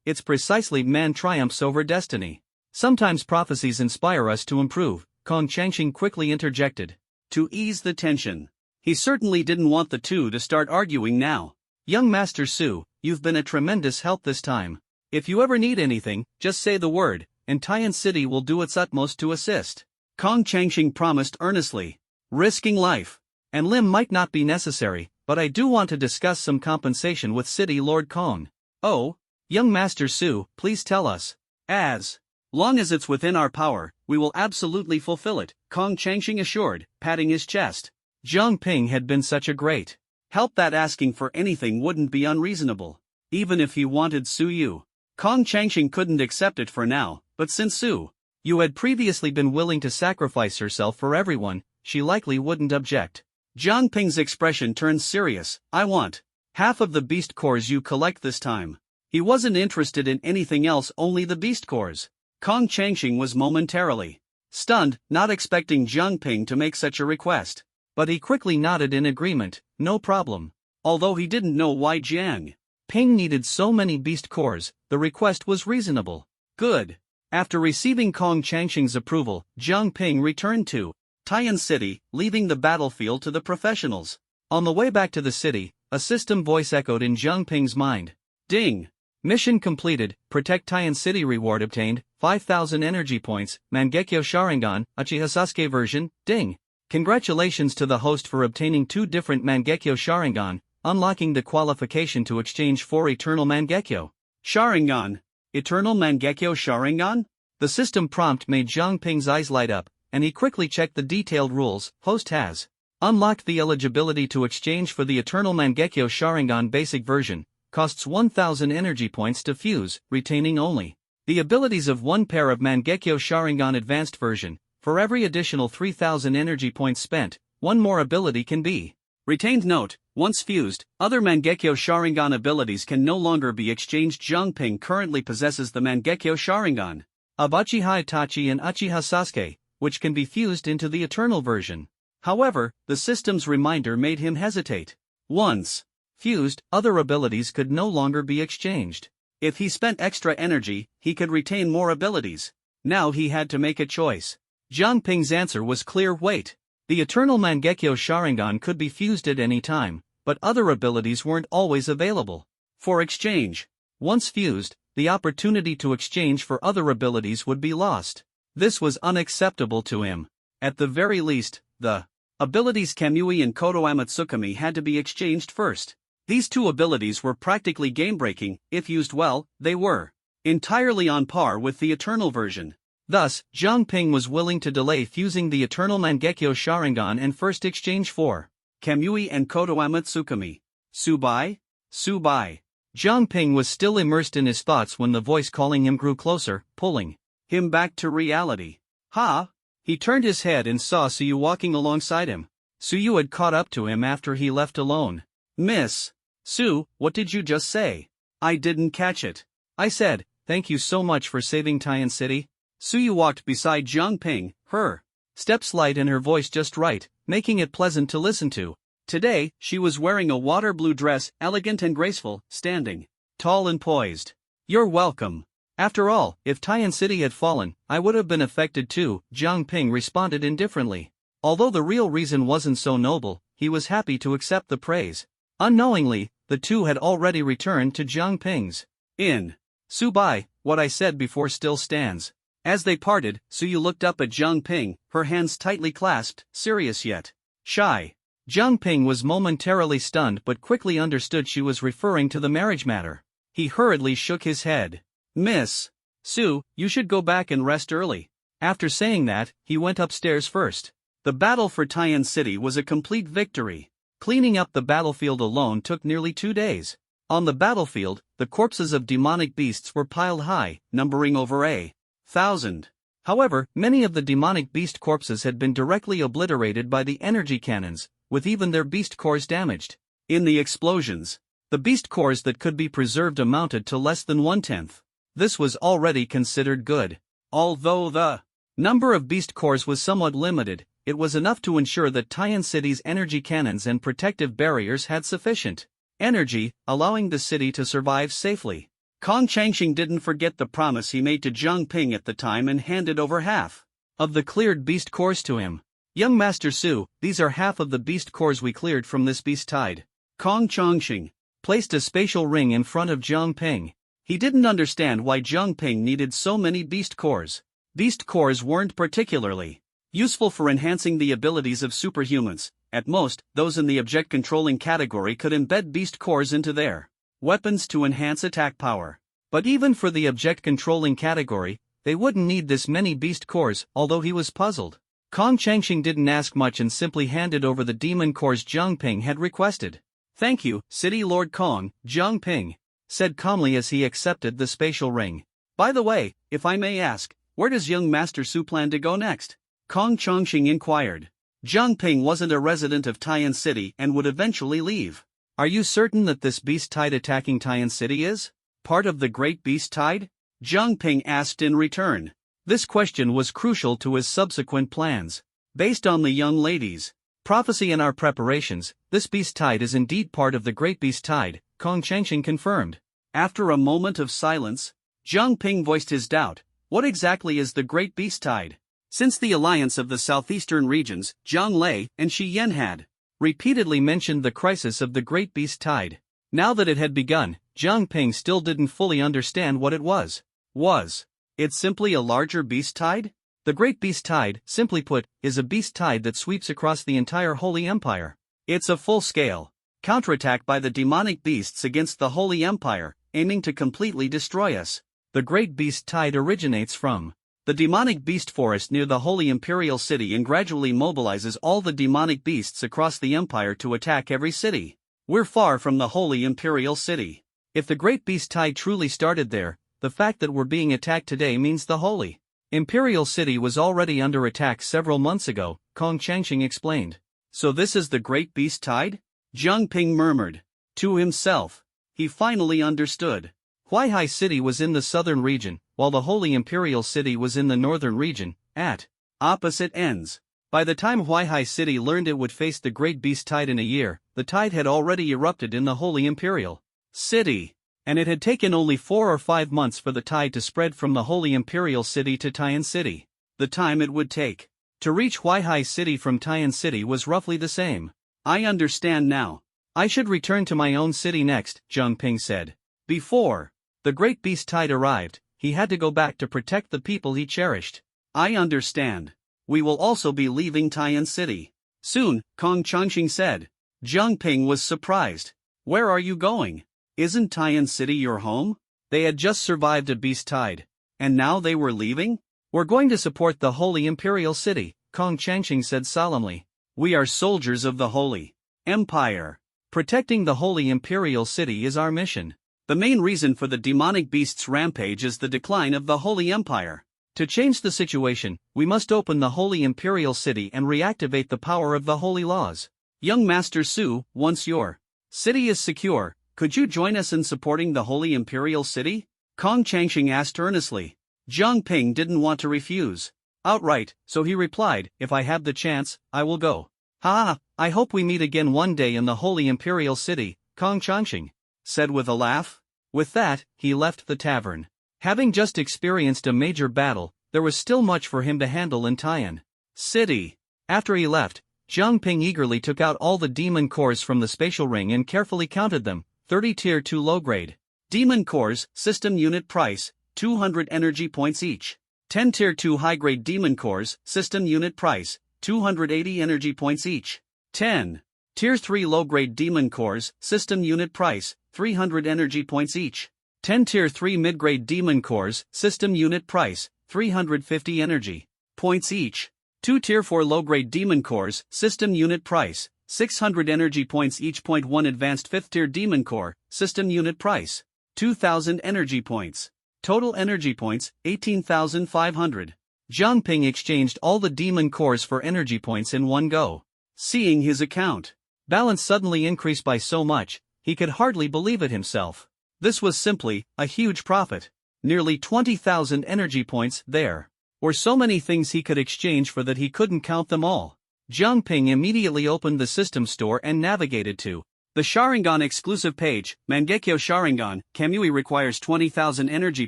It's precisely man triumphs over destiny. Sometimes prophecies inspire us to improve, Kong Changqing quickly interjected. To ease the tension. He certainly didn't want the two to start arguing now. Young Master Su, you've been a tremendous help this time. If you ever need anything, just say the word, and Tian City will do its utmost to assist. Kong Changqing promised earnestly. Risking life and limb might not be necessary, but I do want to discuss some compensation with City Lord Kong. Oh? Young Master Su, please tell us. As long as it's within our power, we will absolutely fulfill it, Kong Changqing assured, patting his chest. Zhang Ping had been such a great help that asking for anything wouldn't be unreasonable. Even if he wanted Suyu, Kong Changqing couldn't accept it for now, but since Suyu had previously been willing to sacrifice herself for everyone, she likely wouldn't object. Zhang Ping's expression turned serious. I want half of the beast cores you collect this time. He wasn't interested in anything else, only the beast cores. Kong Changqing was momentarily stunned, not expecting Zhang Ping to make such a request. But he quickly nodded in agreement. No problem. Although he didn't know why Zhang Ping needed so many beast cores, the request was reasonable. Good. After receiving Kong Changqing's approval, Zhang Ping returned to Tian City, leaving the battlefield to the professionals. On the way back to the city, a system voice echoed in Zhang Ping's mind. Ding! Mission completed, Protect Tian City reward obtained, 5,000 energy points, Mangekyo Sharingan, Uchiha Sasuke version, ding! Congratulations to the host for obtaining 2 different Mangekyo Sharingan, unlocking the qualification to exchange 4 Eternal Mangekyo Sharingan. Eternal Mangekyo Sharingan? The system prompt made Zhang Ping's eyes light up, and he quickly checked the detailed rules. Host has unlocked the eligibility to exchange for the Eternal Mangekyo Sharingan basic version, costs 1,000 energy points to fuse, retaining only the abilities of 1 pair of Mangekyo Sharingan advanced version. For every additional 3,000 energy points spent, 1 more ability can be retained. Note, once fused, other Mangekyo Sharingan abilities can no longer be exchanged. Zhang Ping currently possesses the Mangekyo Sharingan of Uchiha Itachi and Uchiha Sasuke, which can be fused into the Eternal version. However, the system's reminder made him hesitate. Once fused, other abilities could no longer be exchanged. If he spent extra energy, he could retain more abilities. Now he had to make a choice. Zhang Ping's answer was clear. Wait. The Eternal Mangekyo Sharingan could be fused at any time, but other abilities weren't always available for exchange. Once fused, the opportunity to exchange for other abilities would be lost. This was unacceptable to him. At the very least, the abilities Kamui and Kotoama Tsukumi had to be exchanged first. These 2 abilities were practically game-breaking. If used well, they were entirely on par with the Eternal version. Thus, Jiang Ping was willing to delay fusing the eternal Mangekyo Sharingan and first exchange for Kamui and Kotoama Tsukumi. Subai? Subai. Jiang Ping was still immersed in his thoughts when the voice calling him grew closer, pulling him back to reality. Ha! He turned his head and saw Suyu walking alongside him. Suyu had caught up to him after he left alone. Miss Su, what did you just say? I didn't catch it. I said, thank you so much for saving Tian City. Suyu walked beside Jiang Ping, her steps light and her voice just right, making it pleasant to listen to. Today, she was wearing a water blue dress, elegant and graceful, standing tall and poised. You're welcome. After all, if Tian City had fallen, I would have been affected too, Jiang Ping responded indifferently. Although the real reason wasn't so noble, he was happy to accept the praise. Unknowingly, the two had already returned to Jiang Ping's inn. Subai, what I said before still stands. As they parted, Suyu looked up at Jiang Ping, her hands tightly clasped, serious yet shy. Jiang Ping was momentarily stunned but quickly understood she was referring to the marriage matter. He hurriedly shook his head. Miss Su, you should go back and rest early. After saying that, he went upstairs first. The battle for Tian City was a complete victory. Cleaning up the battlefield alone took nearly 2 days. On the battlefield, the corpses of demonic beasts were piled high, numbering over 1,000. However, many of the demonic beast corpses had been directly obliterated by the energy cannons, with even their beast cores damaged. In the explosions, the beast cores that could be preserved amounted to less than 1/10. This was already considered good. Although the number of beast cores was somewhat limited, it was enough to ensure that Tian City's energy cannons and protective barriers had sufficient energy, allowing the city to survive safely. Kong Changxing didn't forget the promise he made to Jiang Ping at the time and handed over half of the cleared beast cores to him. Young Master Su, these are half of the beast cores we cleared from this beast tide. Kong Changxing placed a spatial ring in front of Jiang Ping. He didn't understand why Jiang Ping needed so many beast cores. Beast cores weren't particularly useful for enhancing the abilities of superhumans. At most, those in the object-controlling category could embed beast cores into their weapons to enhance attack power. But even for the object-controlling category, they wouldn't need this many beast cores, although he was puzzled. Kong Changxing didn't ask much and simply handed over the demon cores Jiang Ping had requested. Thank you, City Lord Kong, Jiang Ping said calmly as he accepted the spatial ring. By the way, if I may ask, where does young Master Su plan to go next? Kong Changxing inquired. Jiang Ping wasn't a resident of Tian City and would eventually leave. Are you certain that this beast tide attacking Tian City is part of the Great Beast Tide? Jiang Ping asked in return. This question was crucial to his subsequent plans. Based on the young lady's prophecy and our preparations, this beast tide is indeed part of the Great Beast Tide, Kong Changxing confirmed. After a moment of silence, Jiang Ping voiced his doubt. What exactly is the Great Beast Tide? Since the alliance of the southeastern regions, Zhang Lei and Shi Yan had repeatedly mentioned the crisis of the Great Beast Tide. Now that it had begun, Jiang Ping still didn't fully understand what it was. Was it simply a larger beast tide? The Great Beast Tide, simply put, is a beast tide that sweeps across the entire Holy Empire. It's a full-scale counterattack by the demonic beasts against the Holy Empire, aiming to completely destroy us. The Great Beast Tide originates from the demonic beast forest near the Holy Imperial City and gradually mobilizes all the demonic beasts across the empire to attack every city. We're far from the Holy Imperial City. If the Great Beast Tide truly started there, the fact that we're being attacked today means the Holy Imperial City was already under attack several months ago, Kong Changxing explained. So this is the Great Beast Tide? Jiang Ping murmured to himself. He finally understood. Huaihai City was in the southern region, while the Holy Imperial City was in the northern region, at opposite ends. By the time Huaihai City learned it would face the Great Beast Tide in a year, the tide had already erupted in the Holy Imperial City. And it had taken only 4 or 5 months for the tide to spread from the Holy Imperial City to Tian City. The time it would take to reach Huaihai City from Tian City was roughly the same. I understand now. I should return to my own city next, Jiang Ping said. Before the Great Beast Tide arrived, he had to go back to protect the people he cherished. I understand. We will also be leaving Tian City soon, Kong Changxing said. Jiang Ping was surprised. Where are you going? Isn't Tian City your home? They had just survived a beast tide. And now they were leaving? We're going to support the Holy Imperial City, Kong Changqing said solemnly. We are soldiers of the Holy Empire. Protecting the Holy Imperial City is our mission. The main reason for the demonic beast's rampage is the decline of the Holy Empire. To change the situation, we must open the Holy Imperial City and reactivate the power of the holy laws. Young Master Su, once your city is secure, could you join us in supporting the Holy Imperial City? Kong Changqing asked earnestly. Zhang Ping didn't want to refuse outright, so he replied, if I have the chance, I will go. Ha! I hope we meet again one day in the Holy Imperial City, Kong Changqing said with a laugh. With that, he left the tavern. Having just experienced a major battle, there was still much for him to handle in Tian City. After he left, Zhang Ping eagerly took out all the demon cores from the spatial ring and carefully counted them. 30 Tier 2 low-grade demon cores, system unit price, 200 energy points each. 10 Tier 2 high-grade demon cores, system unit price, 280 energy points each. 10 Tier 3 low-grade demon cores, system unit price, 300 energy points each. 10 Tier 3 mid-grade demon cores, system unit price, 350 energy points each. 2 Tier 4 low-grade demon cores, system unit price, 600 energy points each. 1 Advanced 5th Tier demon core, system unit price, 2000 energy points. Total energy points, 18,500. Zhang Ping exchanged all the demon cores for energy points in one go. Seeing his account balance suddenly increased by so much, he could hardly believe it himself. This was simply a huge profit. Nearly 20,000 energy points. There were so many things he could exchange for that he couldn't count them all. Zhang Ping immediately opened the system store and navigated to the Sharingan exclusive page. Mangekyo Sharingan, Kamui requires 20,000 energy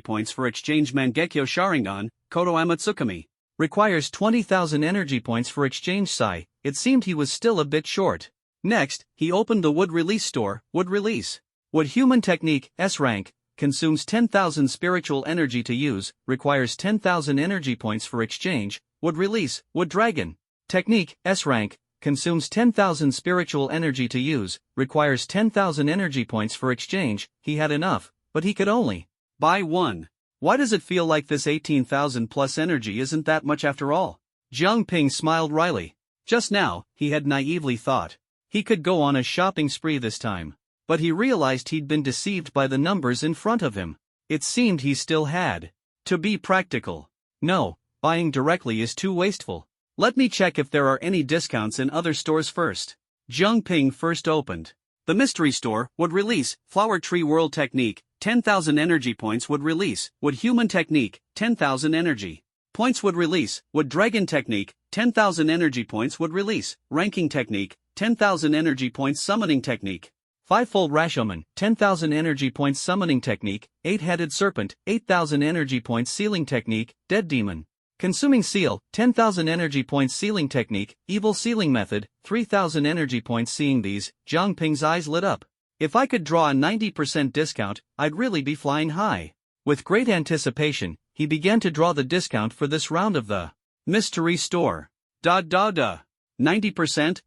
points for exchange. Mangekyo Sharingan, Kotoama Tsukumi, requires 20,000 energy points for exchange. Sai, it seemed he was still a bit short. Next, he opened the Wood Release store. Wood Release. Wood Human Technique, S rank, consumes 10,000 spiritual energy to use, requires 10,000 energy points for exchange. Wood Release. Wood Dragon Technique, S rank, consumes 10,000 spiritual energy to use, requires 10,000 energy points for exchange. He had enough, but he could only buy one. Why does it feel like this 18,000 plus energy isn't that much after all? Zhang Ping smiled wryly. Just now, he had naively thought he could go on a shopping spree this time. But he realized he'd been deceived by the numbers in front of him. It seemed he still had to be practical. No, buying directly is too wasteful. Let me check if there are any discounts in other stores first. Zhang Ping first opened the mystery store. Would release Flower Tree World Technique, 10,000 energy points. Would release Wood Human Technique, 10,000 energy points. Would release Wood Dragon Technique, 10,000 energy points. Would release Ranking Technique, 10,000 energy points. Summoning Technique, Fivefold Rashomon, 10,000 energy points. Summoning Technique, 8-Headed Serpent, 8,000 energy points. Sealing Technique, Dead Demon, Consuming Seal, 10,000 energy points. Sealing Technique, Evil Sealing Method, 3,000 energy points. Seeing these, Zhang Ping's eyes lit up. If I could draw a 90% discount, I'd really be flying high. With great anticipation, he began to draw the discount for this round of the mystery store. 90%, 90%,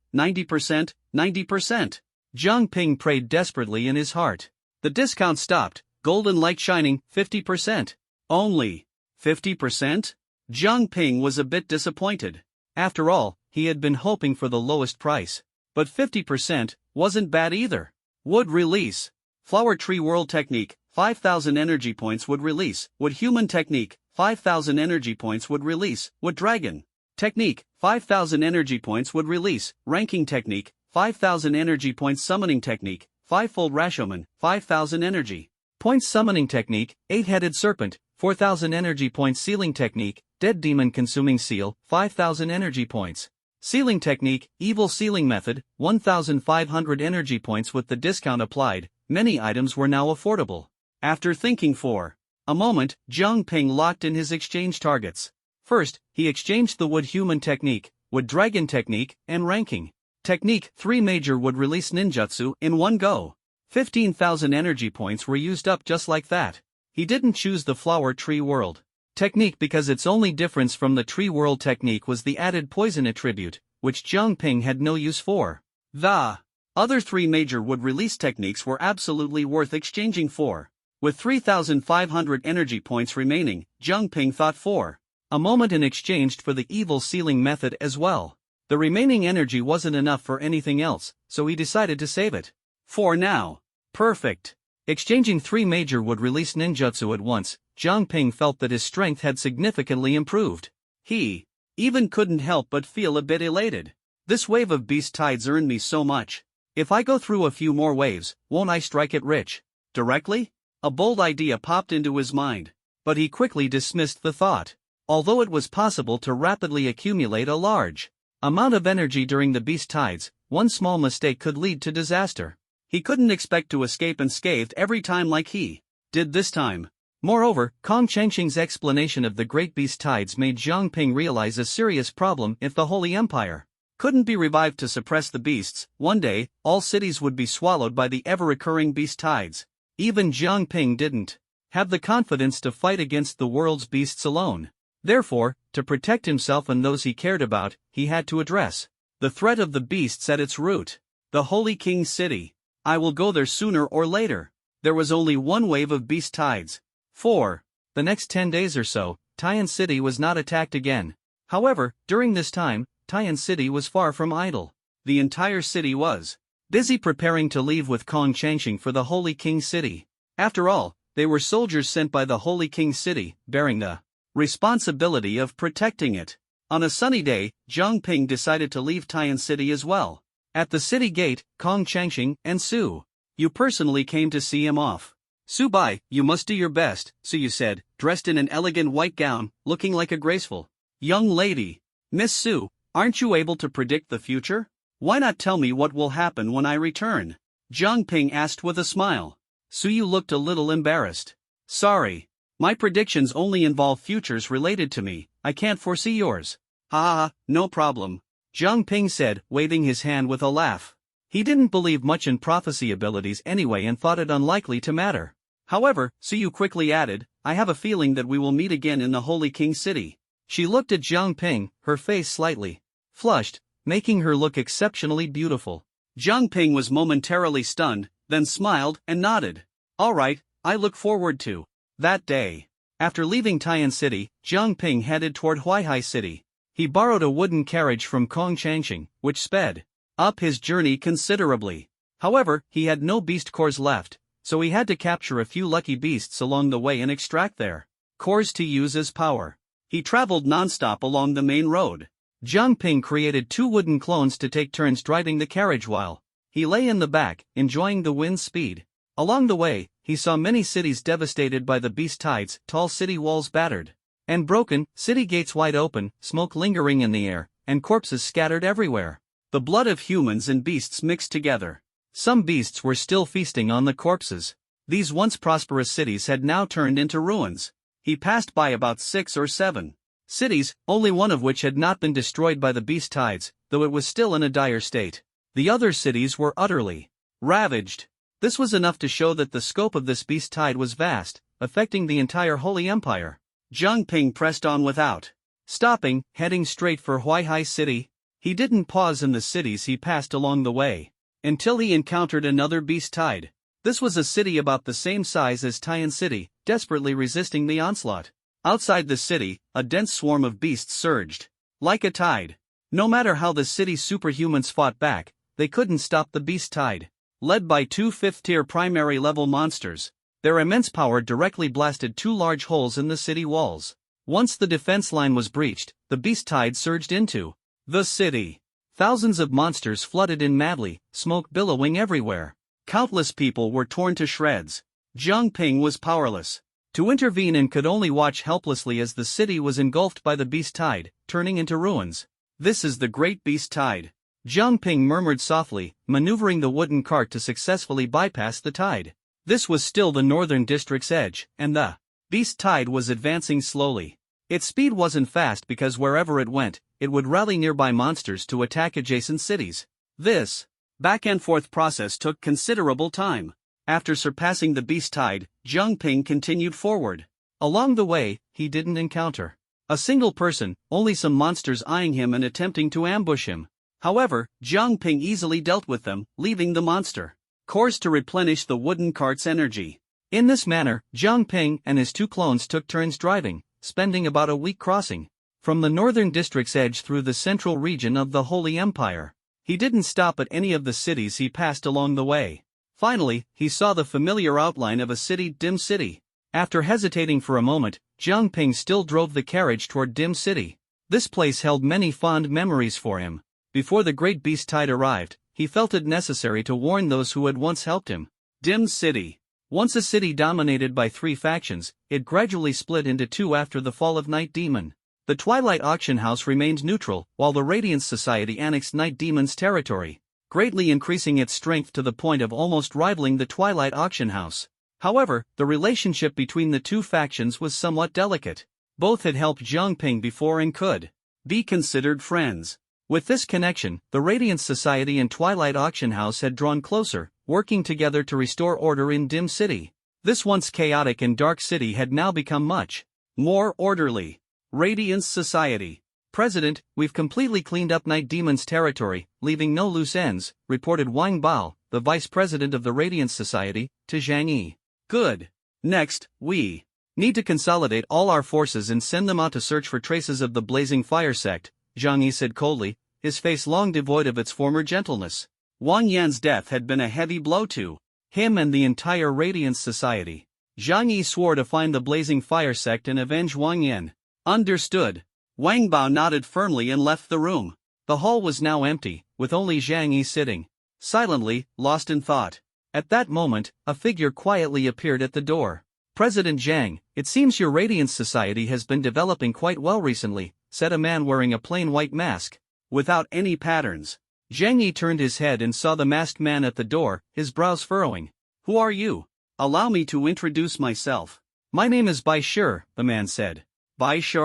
90%. Zhang Ping prayed desperately in his heart. The discount stopped, golden light shining, 50%. Only 50%? Zhang Ping was a bit disappointed. After all, he had been hoping for the lowest price. But 50% wasn't bad either. Would release Flower Tree World Technique, 5,000 energy points. Would release Wood Human Technique, 5,000 energy points. Would release Wood Dragon Technique, 5,000 energy points. Would release Ranking Technique, 5,000 energy points. Summoning Technique, Fivefold Rashomon, 5,000 energy points. Summoning Technique, 8-Headed Serpent, 4,000 energy points. Sealing Technique, Dead Demon. Consuming Seal, 5,000 energy points. Sealing Technique, Evil Sealing Method, 1,500 energy points. With the discount applied, many items were now affordable. After thinking for a moment, Zhang Ping locked in his exchange targets. First, he exchanged the Wood Human Technique, Wood Dragon Technique, and Ranking Technique. 3 major Wood Release Ninjutsu in one go. 15,000 energy points were used up just like that. He didn't choose the Flower Tree World Technique because its only difference from the Tree World Technique was the added poison attribute, which Zhang Ping had no use for. The other 3 major Wood Release techniques were absolutely worth exchanging for. With 3,500 energy points remaining, Zhang Ping thought for A moment in exchange for the evil sealing method as well. The remaining energy wasn't enough for anything else, so he decided to save it. For now. Perfect. Exchanging 3 major would release ninjutsu at once, Jiang Ping felt that his strength had significantly improved. He even couldn't help but feel a bit elated. This wave of beast tides earned me so much. If I go through a few more waves, won't I strike it rich? Directly? A bold idea popped into his mind. But he quickly dismissed the thought. Although it was possible to rapidly accumulate a large amount of energy during the beast tides, one small mistake could lead to disaster. He couldn't expect to escape unscathed every time like he did this time. Moreover, Kong Chengxing's explanation of the great beast tides made Jiang Ping realize a serious problem. If the Holy Empire couldn't be revived to suppress the beasts, one day, all cities would be swallowed by the ever-recurring beast tides. Even Jiang Ping didn't have the confidence to fight against the world's beasts alone. Therefore, to protect himself and those he cared about, he had to address the threat of the beasts at its root. The Holy King's city. I will go there sooner or later. There was only one wave of beast tides. For the next 10 days or so, Tian City was not attacked again. However, during this time, Tian City was far from idle. The entire city was busy preparing to leave with Kong Chengxing for the Holy King's city. After all, they were soldiers sent by the Holy King's city, bearing the responsibility of protecting it. On a sunny day, Jiang Ping decided to leave Tian City as well. At the city gate, Kong Chengxing and Su Yu personally came to see him off. Su Bai, you must do your best, Su Yu said, dressed in an elegant white gown, looking like a graceful young lady. Miss Su, aren't you able to predict the future? Why not tell me what will happen when I return? Jiang Ping asked with a smile. Su Yu looked a little embarrassed. Sorry. My predictions only involve futures related to me, I can't foresee yours. Ha, no problem. Jiang Ping said, waving his hand with a laugh. He didn't believe much in prophecy abilities anyway and thought it unlikely to matter. However, Su Yu quickly added, I have a feeling that we will meet again in the Holy King's city. She looked at Jiang Ping, her face slightly flushed, making her look exceptionally beautiful. Jiang Ping was momentarily stunned, then smiled and nodded. All right, I look forward to that day. After leaving Tian City, Jiang Ping headed toward Huaihai City. He borrowed a wooden carriage from Kong Chengxing, which sped up his journey considerably. However, he had no beast cores left, so he had to capture a few lucky beasts along the way and extract their cores to use as power. He traveled non-stop along the main road. Jiang Ping created 2 wooden clones to take turns driving the carriage while he lay in the back, enjoying the wind's speed. Along the way, he saw many cities devastated by the beast tides, tall city walls battered and broken, city gates wide open, smoke lingering in the air, and corpses scattered everywhere. The blood of humans and beasts mixed together. Some beasts were still feasting on the corpses. These once prosperous cities had now turned into ruins. He passed by about 6 or 7 cities, only one of which had not been destroyed by the beast tides, though it was still in a dire state. The other cities were utterly ravaged. This was enough to show that the scope of this beast tide was vast, affecting the entire Holy Empire. Jiang Ping pressed on without stopping, heading straight for Huaihai City. He didn't pause in the cities he passed along the way until he encountered another beast tide. This was a city about the same size as Tian City, desperately resisting the onslaught. Outside the city, a dense swarm of beasts surged like a tide. No matter how the city's superhumans fought back, they couldn't stop the beast tide. Led by 2 5th-tier primary-level monsters, their immense power directly blasted 2 large holes in the city walls. Once the defense line was breached, the beast tide surged into the city. Thousands of monsters flooded in madly, smoke billowing everywhere. Countless people were torn to shreds. Jiang Ping was powerless to intervene and could only watch helplessly as the city was engulfed by the beast tide, turning into ruins. This is the great beast tide. Jiang Ping murmured softly, maneuvering the wooden cart to successfully bypass the tide. This was still the northern district's edge, and the beast tide was advancing slowly. Its speed wasn't fast because wherever it went, it would rally nearby monsters to attack adjacent cities. This back-and-forth process took considerable time. After surpassing the beast tide, Jiang Ping continued forward. Along the way, he didn't encounter a single person, only some monsters eyeing him and attempting to ambush him. However, Jiang Ping easily dealt with them, leaving the monster cores to replenish the wooden cart's energy. In this manner, Jiang Ping and his 2 clones took turns driving, spending about a week crossing from the northern district's edge through the central region of the Holy Empire. He didn't stop at any of the cities he passed along the way. Finally, he saw the familiar outline of a city, Dim City. After hesitating for a moment, Jiang Ping still drove the carriage toward Dim City. This place held many fond memories for him. Before the great beast tide arrived, he felt it necessary to warn those who had once helped him. Dim City. Once a city dominated by 3 factions, it gradually split into 2 after the fall of Night Demon. The Twilight Auction House remained neutral, while the Radiance Society annexed Night Demon's territory, greatly increasing its strength to the point of almost rivaling the Twilight Auction House. However, the relationship between the 2 factions was somewhat delicate. Both had helped Jiang Ping before and could be considered friends. With this connection, the Radiance Society and Twilight Auction House had drawn closer, working together to restore order in Dim City. This once chaotic and dark city had now become much more orderly. Radiance Society. President, we've completely cleaned up Night Demon's territory, leaving no loose ends, reported Wang Bao, the vice president of the Radiance Society, to Zhang Yi. Good. Next, we need to consolidate all our forces and send them out to search for traces of the Blazing Fire sect, Zhang Yi said coldly, his face long devoid of its former gentleness. Wang Yan's death had been a heavy blow to him and the entire Radiance Society. Zhang Yi swore to find the Blazing Fire sect and avenge Wang Yan. Understood. Wang Bao nodded firmly and left the room. The hall was now empty, with only Zhang Yi sitting silently, lost in thought. At that moment, a figure quietly appeared at the door. President Zhang, it seems your Radiance Society has been developing quite well recently, said a man wearing a plain white mask, without any patterns. Zhang Yi turned his head and saw the masked man at the door, his brows furrowing. Who are you? Allow me to introduce myself. My name is Bai Shi, the man said. Bai Shi?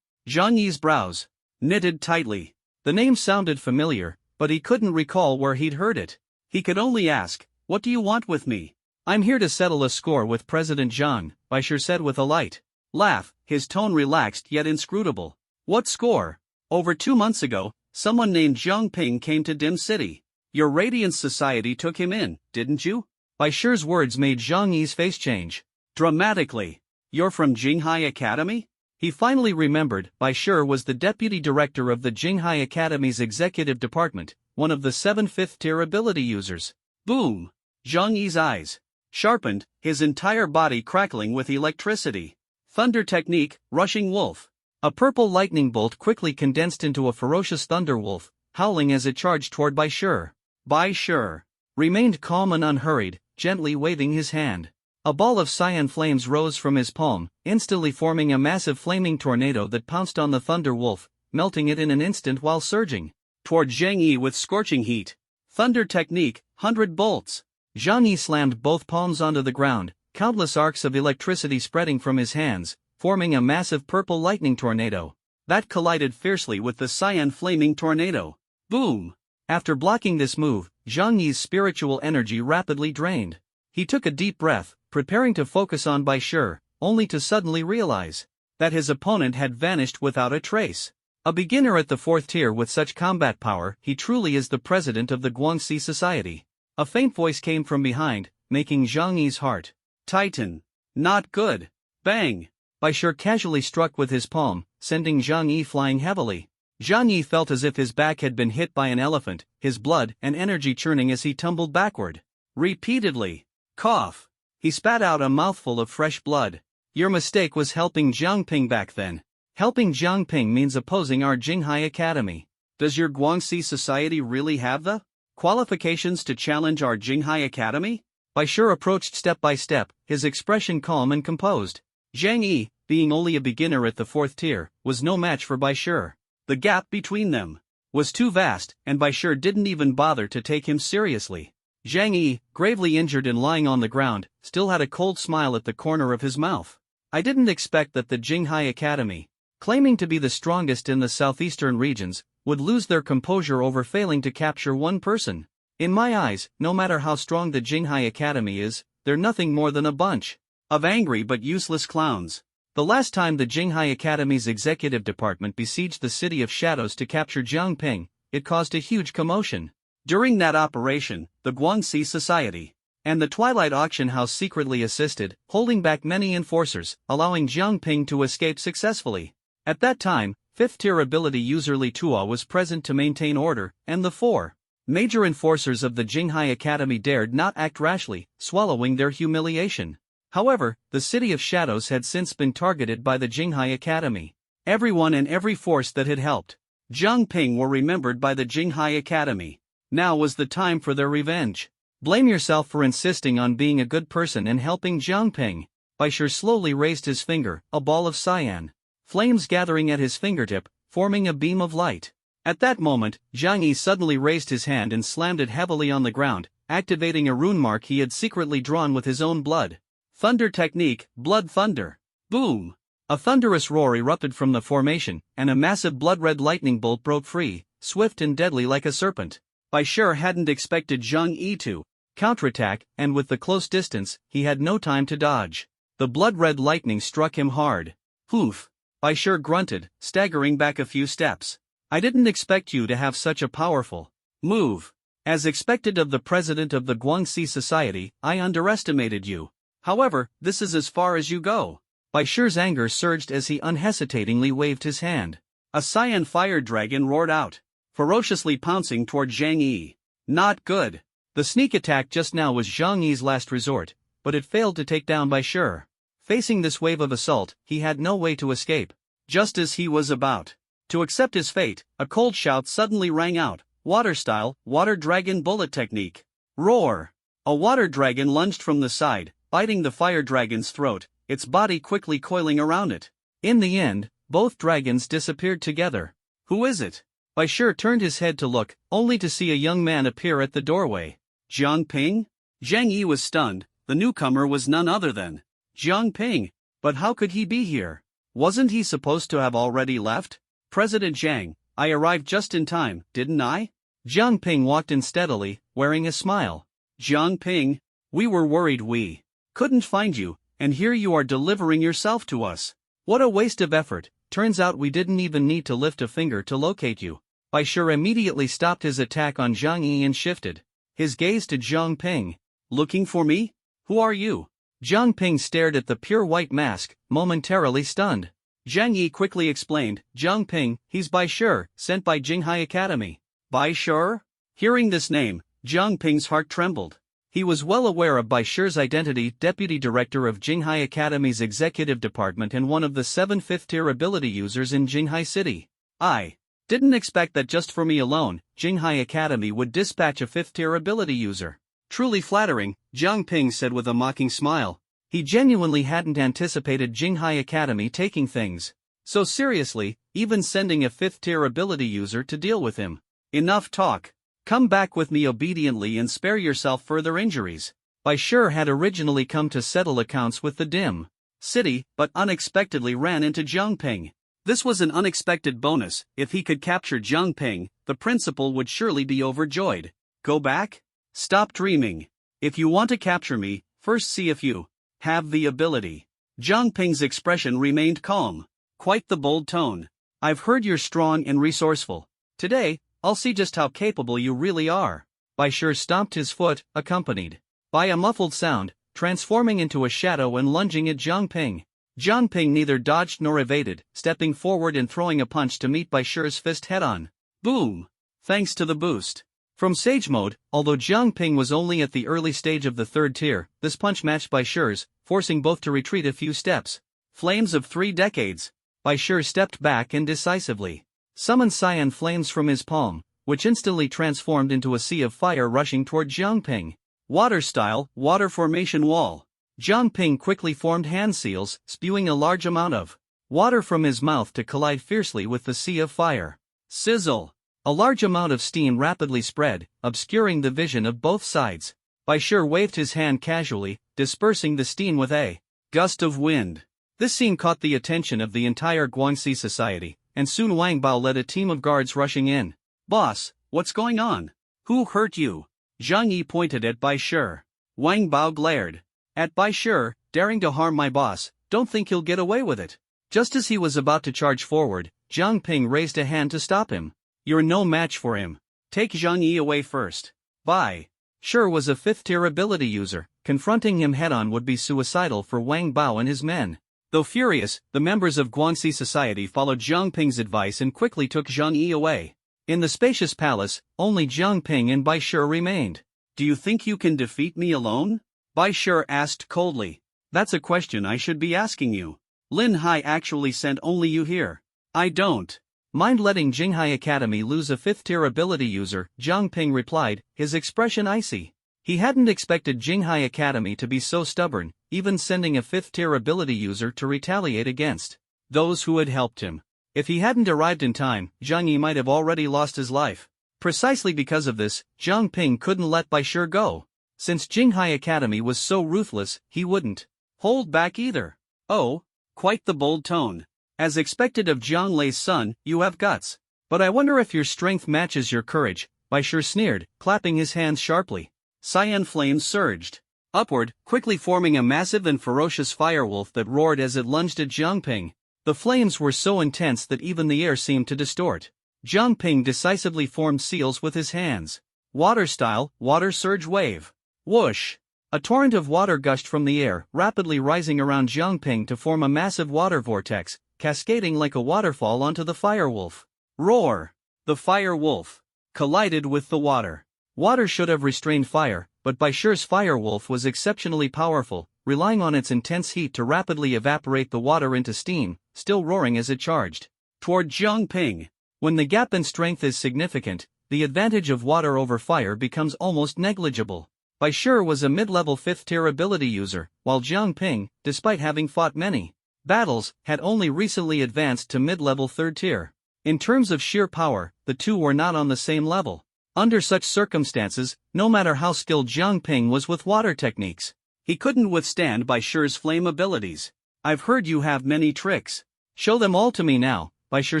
Zhang Yi's brows knitted tightly. The name sounded familiar, but he couldn't recall where he'd heard it. He could only ask, what do you want with me? I'm here to settle a score with President Zhang, Bai Shi said with a light laugh, his tone relaxed yet inscrutable. What score? Over 2 months ago, someone named Jiang Ping came to Dim City. Your Radiance Society took him in, didn't you? Bai Shi's words made Zhang Yi's face change dramatically. You're from Jinghai Academy? He finally remembered Bai Shi was the deputy director of the Jinghai Academy's executive department, one of the 7 fifth-tier ability users. Boom! Zhang Yi's eyes sharpened, his entire body crackling with electricity. Thunder technique, rushing wolf. A purple lightning bolt quickly condensed into a ferocious thunder wolf, howling as it charged toward Bai Shi. Bai Shi remained calm and unhurried, gently waving his hand. A ball of cyan flames rose from his palm, instantly forming a massive flaming tornado that pounced on the thunder wolf, melting it in an instant while surging toward Zhang Yi with scorching heat. Thunder technique, 100 bolts. Zhang Yi slammed both palms onto the ground, countless arcs of electricity spreading from his hands, forming a massive purple lightning tornado that collided fiercely with the cyan flaming tornado. Boom! After blocking this move, Zhang Yi's spiritual energy rapidly drained. He took a deep breath, preparing to focus on Bai Shi, only to suddenly realize that his opponent had vanished without a trace. A beginner at the 4th tier with such combat power, he truly is the president of the Guangxi Society. A faint voice came from behind, making Zhang Yi's heart tighten. Not good. Bang! Bai Shi casually struck with his palm, sending Zhang Yi flying heavily. Zhang Yi felt as if his back had been hit by an elephant, his blood and energy churning as he tumbled backward. Repeatedly. Cough. He spat out a mouthful of fresh blood. Your mistake was helping Jiang Ping back then. Helping Jiang Ping means opposing our Jinghai Academy. Does your Guangxi Society really have the qualifications to challenge our Jinghai Academy? Bai Shi approached step by step, his expression calm and composed. Zhang Yi, being only a beginner at the 4th tier, was no match for Bai Shi. The gap between them was too vast, and Bai Shi didn't even bother to take him seriously. Zhang Yi, gravely injured and lying on the ground, still had a cold smile at the corner of his mouth. I didn't expect that the Jinghai Academy, claiming to be the strongest in the southeastern regions, would lose their composure over failing to capture one person. In my eyes, no matter how strong the Jinghai Academy is, they're nothing more than a bunch of angry but useless clowns. The last time the Jinghai Academy's executive department besieged the City of Shadows to capture Jiang Ping, it caused a huge commotion. During that operation, the Guangxi Society and the Twilight Auction House secretly assisted, holding back many enforcers, allowing Jiang Ping to escape successfully. At that time, 5th-tier ability user Li Tuo was present to maintain order, and the 4 major enforcers of the Jinghai Academy dared not act rashly, swallowing their humiliation. However, the City of Shadows had since been targeted by the Jinghai Academy. Everyone and every force that had helped Jiang Ping were remembered by the Jinghai Academy. Now was the time for their revenge. Blame yourself for insisting on being a good person and helping Jiang Ping. Baishir slowly raised his finger, a ball of cyan. Flames gathering at his fingertip, forming a beam of light. At that moment, Jiang Yi suddenly raised his hand and slammed it heavily on the ground, activating a rune mark he had secretly drawn with his own blood. Thunder technique, blood thunder. Boom! A thunderous roar erupted from the formation, and a massive blood-red lightning bolt broke free, swift and deadly like a serpent. Baishir hadn't expected Jiang Yi to counterattack, and with the close distance, he had no time to dodge. The blood-red lightning struck him hard. Poof! Baishir grunted, staggering back a few steps. I didn't expect you to have such a powerful move. As expected of the president of the Guangxi Society, I underestimated you. However, this is as far as you go. Baishir's anger surged as he unhesitatingly waved his hand. A cyan fire dragon roared out, ferociously pouncing toward Jiang Yi. Not good. The sneak attack just now was Jiang Yi's last resort, but it failed to take down Baishir. Facing this wave of assault, he had no way to escape. Just as he was about to accept his fate, a cold shout suddenly rang out. Water style, water dragon bullet technique. Roar! A water dragon lunged from the side, biting the fire dragon's throat, its body quickly coiling around it. In the end, both dragons disappeared together. Who is it? Baishir turned his head to look, only to see a young man appear at the doorway. Jiang Ping? Jiang Yi was stunned. The newcomer was none other than Jiang Ping. But how could he be here? Wasn't he supposed to have already left? President Jiang, I arrived just in time, didn't I? Jiang Ping walked in steadily, wearing a smile. Jiang Ping, we were worried we couldn't find you, and here you are delivering yourself to us. What a waste of effort, turns out we didn't even need to lift a finger to locate you. Baishir immediately stopped his attack on Jiang Yi and shifted his gaze to Jiang Ping. Looking for me? Who are you? Jiang Ping stared at the pure white mask, momentarily stunned. Jiang Yi quickly explained, Jiang Ping, he's Baishir, sent by Jinghai Academy. Baishir? Hearing this name, Jiang Ping's heart trembled. He was well aware of Baishir's identity, deputy director of Jinghai Academy's executive department and one of the 7 5th-tier ability users in Jinghai City. I didn't expect that just for me alone, Jinghai Academy would dispatch a 5th-tier ability user. Truly flattering, Jiang Ping said with a mocking smile. He genuinely hadn't anticipated Jinghai Academy taking things so seriously, even sending a 5th-tier ability user to deal with him. Enough talk. Come back with me obediently and spare yourself further injuries. Baishir had originally come to settle accounts with the Dim City, but unexpectedly ran into Jiang Ping. This was an unexpected bonus. If he could capture Jiang Ping, the principal would surely be overjoyed. Go back? Stop dreaming. If you want to capture me, first see if you have the ability. Jiang Ping's expression remained calm. Quite the bold tone. I've heard you're strong and resourceful. Today, I'll see just how capable you really are. Baishir stomped his foot, accompanied by a muffled sound, transforming into a shadow and lunging at Jiang Ping. Jiang Ping neither dodged nor evaded, stepping forward and throwing a punch to meet Baishir's fist head-on. Boom! Thanks to the boost from Sage Mode, although Jiang Ping was only at the early stage of the 3rd tier, this punch matched Baishir's, forcing both to retreat a few steps. Flames of 3 decades. Baishir stepped back and decisively summoned cyan flames from his palm, which instantly transformed into a sea of fire rushing toward Jiang Ping. Water style, water formation wall. Jiang Ping quickly formed hand seals, spewing a large amount of water from his mouth to collide fiercely with the sea of fire. Sizzle! A large amount of steam rapidly spread, obscuring the vision of both sides. Baishir waved his hand casually, dispersing the steam with a gust of wind. This scene caught the attention of the entire Guangxi Society, and soon Wang Bao led a team of guards rushing in. Boss, what's going on? Who hurt you? Jiang Yi pointed at Baishir. Wang Bao glared at Baishir, daring to harm my boss, don't think he'll get away with it. Just as he was about to charge forward, Jiang Ping raised a hand to stop him. You're no match for him. Take Jiang Yi away first. Bye. Shi was a 5th-tier ability user. Confronting him head-on would be suicidal for Wang Bao and his men. Though furious, the members of Guanxi society followed Jiang Ping's advice and quickly took Zhang Yi away. In the spacious palace, only Jiang Ping and Bai Shi remained. "Do you think you can defeat me alone?" Bai Shi asked coldly. "That's a question I should be asking you. Lin Hai actually sent only you here. I don't mind letting Jinghai Academy lose a 5th-tier ability user," Jiang Ping replied, his expression icy. He hadn't expected Jinghai Academy to be so stubborn, even sending a 5th-tier ability user to retaliate against those who had helped him. If he hadn't arrived in time, Zhang Yi might have already lost his life. Precisely because of this, Jiang Ping couldn't let Bai Shi go. Since Jinghai Academy was so ruthless, he wouldn't hold back either. "Oh, quite the bold tone. As expected of Jiang Lei's son, you have guts. But I wonder if your strength matches your courage," Bai Shi sneered, clapping his hands sharply. Cyan flames surged upward, quickly forming a massive and ferocious firewolf that roared as it lunged at Jiang Ping. The flames were so intense that even the air seemed to distort. Jiang Ping decisively formed seals with his hands. Water style, water surge wave. Whoosh! A torrent of water gushed from the air, rapidly rising around Jiang Ping to form a massive water vortex, cascading like a waterfall onto the firewolf. Roar! The firewolf collided with the water. Water should have restrained fire, but Bai Shi's firewolf was exceptionally powerful, relying on its intense heat to rapidly evaporate the water into steam, still roaring as it charged toward Jiang Ping. When the gap in strength is significant, the advantage of water over fire becomes almost negligible. Bai Shi was a mid-level 5th-tier ability user, while Jiang Ping, despite having fought many battles, had only recently advanced to mid-level 3rd tier. In terms of sheer power, the two were not on the same level. Under such circumstances, no matter how skilled Jiang Ping was with water techniques, he couldn't withstand Bai Shi's flame abilities. "I've heard you have many tricks. Show them all to me now," Bai Shi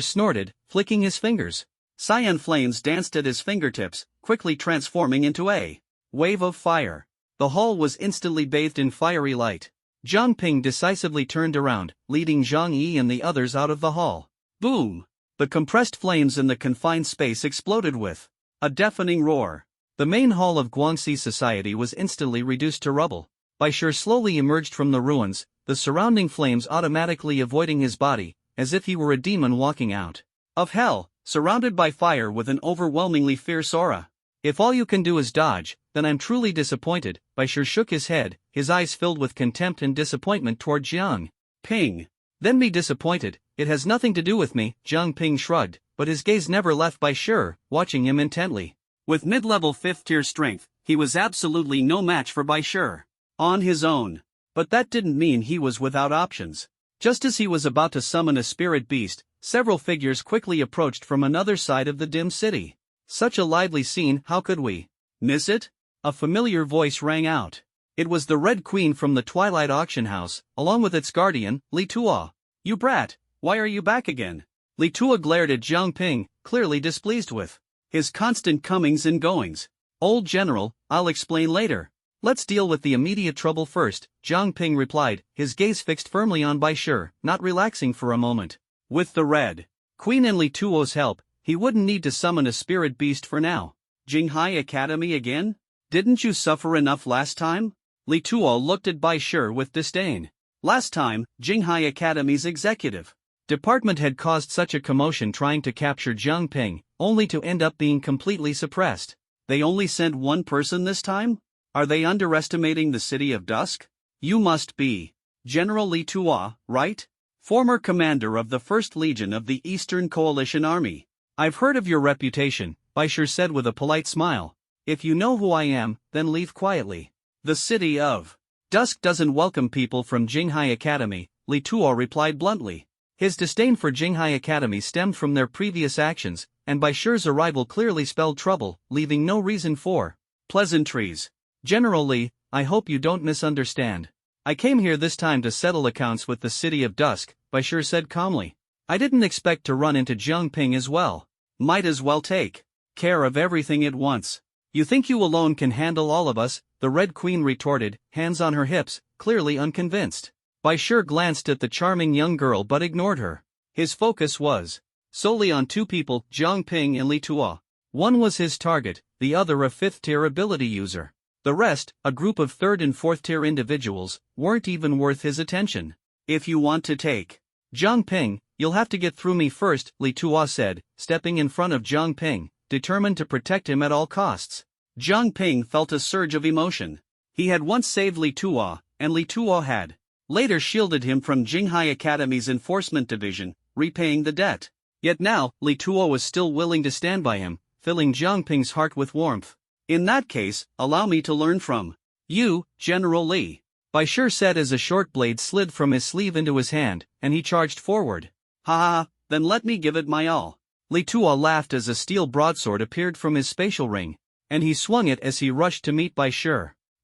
snorted, flicking his fingers. Cyan flames danced at his fingertips, quickly transforming into a wave of fire. The hall was instantly bathed in fiery light. Jiang Ping decisively turned around, leading Zhang Yi and the others out of the hall. Boom! The compressed flames in the confined space exploded with a deafening roar. The main hall of Guanxi society was instantly reduced to rubble. Bai Shi slowly emerged from the ruins, the surrounding flames automatically avoiding his body, as if he were a demon walking out of hell, surrounded by fire with an overwhelmingly fierce aura. "If all you can do is dodge, then I'm truly disappointed," Bai Shi shook his head, his eyes filled with contempt and disappointment toward Jiang Ping. "Then be disappointed, it has nothing to do with me," Jiang Ping shrugged, but his gaze never left Bai Shi, watching him intently. With mid-level 5th-tier strength, he was absolutely no match for Bai Shi on his own. But that didn't mean he was without options. Just as he was about to summon a spirit beast, several figures quickly approached from another side of the dim city. "Such a lively scene, how could we miss it?" A familiar voice rang out. It was the Red Queen from the Twilight Auction House, along with its guardian, Li Tuo. "You brat, why are you back again?" Li Tuo glared at Jiang Ping, clearly displeased with his constant comings and goings. "Old general, I'll explain later. Let's deal with the immediate trouble first," Jiang Ping replied, his gaze fixed firmly on Bai Shi, not relaxing for a moment. With the Red Queen and Li Tuo's help, he wouldn't need to summon a spirit beast for now. "Jinghai Academy again? Didn't you suffer enough last time?" Li Tuo looked at Bai Shi with disdain. Last time, Jinghai Academy's executive department had caused such a commotion trying to capture Jiang Ping, only to end up being completely suppressed. They only sent one person this time? Are they underestimating the City of Dusk? "You must be General Li Tuo, right? Former commander of the 1st Legion of the Eastern Coalition Army. I've heard of your reputation," Bai Shi said with a polite smile. "If you know who I am, then leave quietly." "The City of Dusk doesn't welcome people from Jinghai Academy," Li Tuo replied bluntly. His disdain for Jinghai Academy stemmed from their previous actions, and Bai Shi's arrival clearly spelled trouble, leaving no reason for pleasantries. "General Li, I hope you don't misunderstand. I came here this time to settle accounts with the City of Dusk," Bai Shi said calmly. "I didn't expect to run into Jiang Ping as well. Might as well take care of everything at once." "You think you alone can handle all of us?" the Red Queen retorted, hands on her hips, clearly unconvinced. Bai Shi glanced at the charming young girl but ignored her. His focus was solely on two people, Jiang Ping and Li Tuo. One was his target, the other a 5th-tier ability user. The rest, a group of 3rd and 4th-tier individuals, weren't even worth his attention. If you want to take Zhang Ping, you'll have to get through me first, Li Tuo said, stepping in front of Zhang Ping, determined to protect him at all costs. Zhang Ping felt a surge of emotion. He had once saved Li Tuo, and Li Tuo had later shielded him from Jinghai Academy's enforcement division, repaying the debt. Yet now, Li Tuo was still willing to stand by him, filling Zhang Ping's heart with warmth. In that case, allow me to learn from you, General Li, Bai Shi said as a short blade slid from his sleeve into his hand, and he charged forward. Ha ha, then let me give it my all. Li Tuo laughed as a steel broadsword appeared from his spatial ring, and he swung it as he rushed to meet Bai Shi.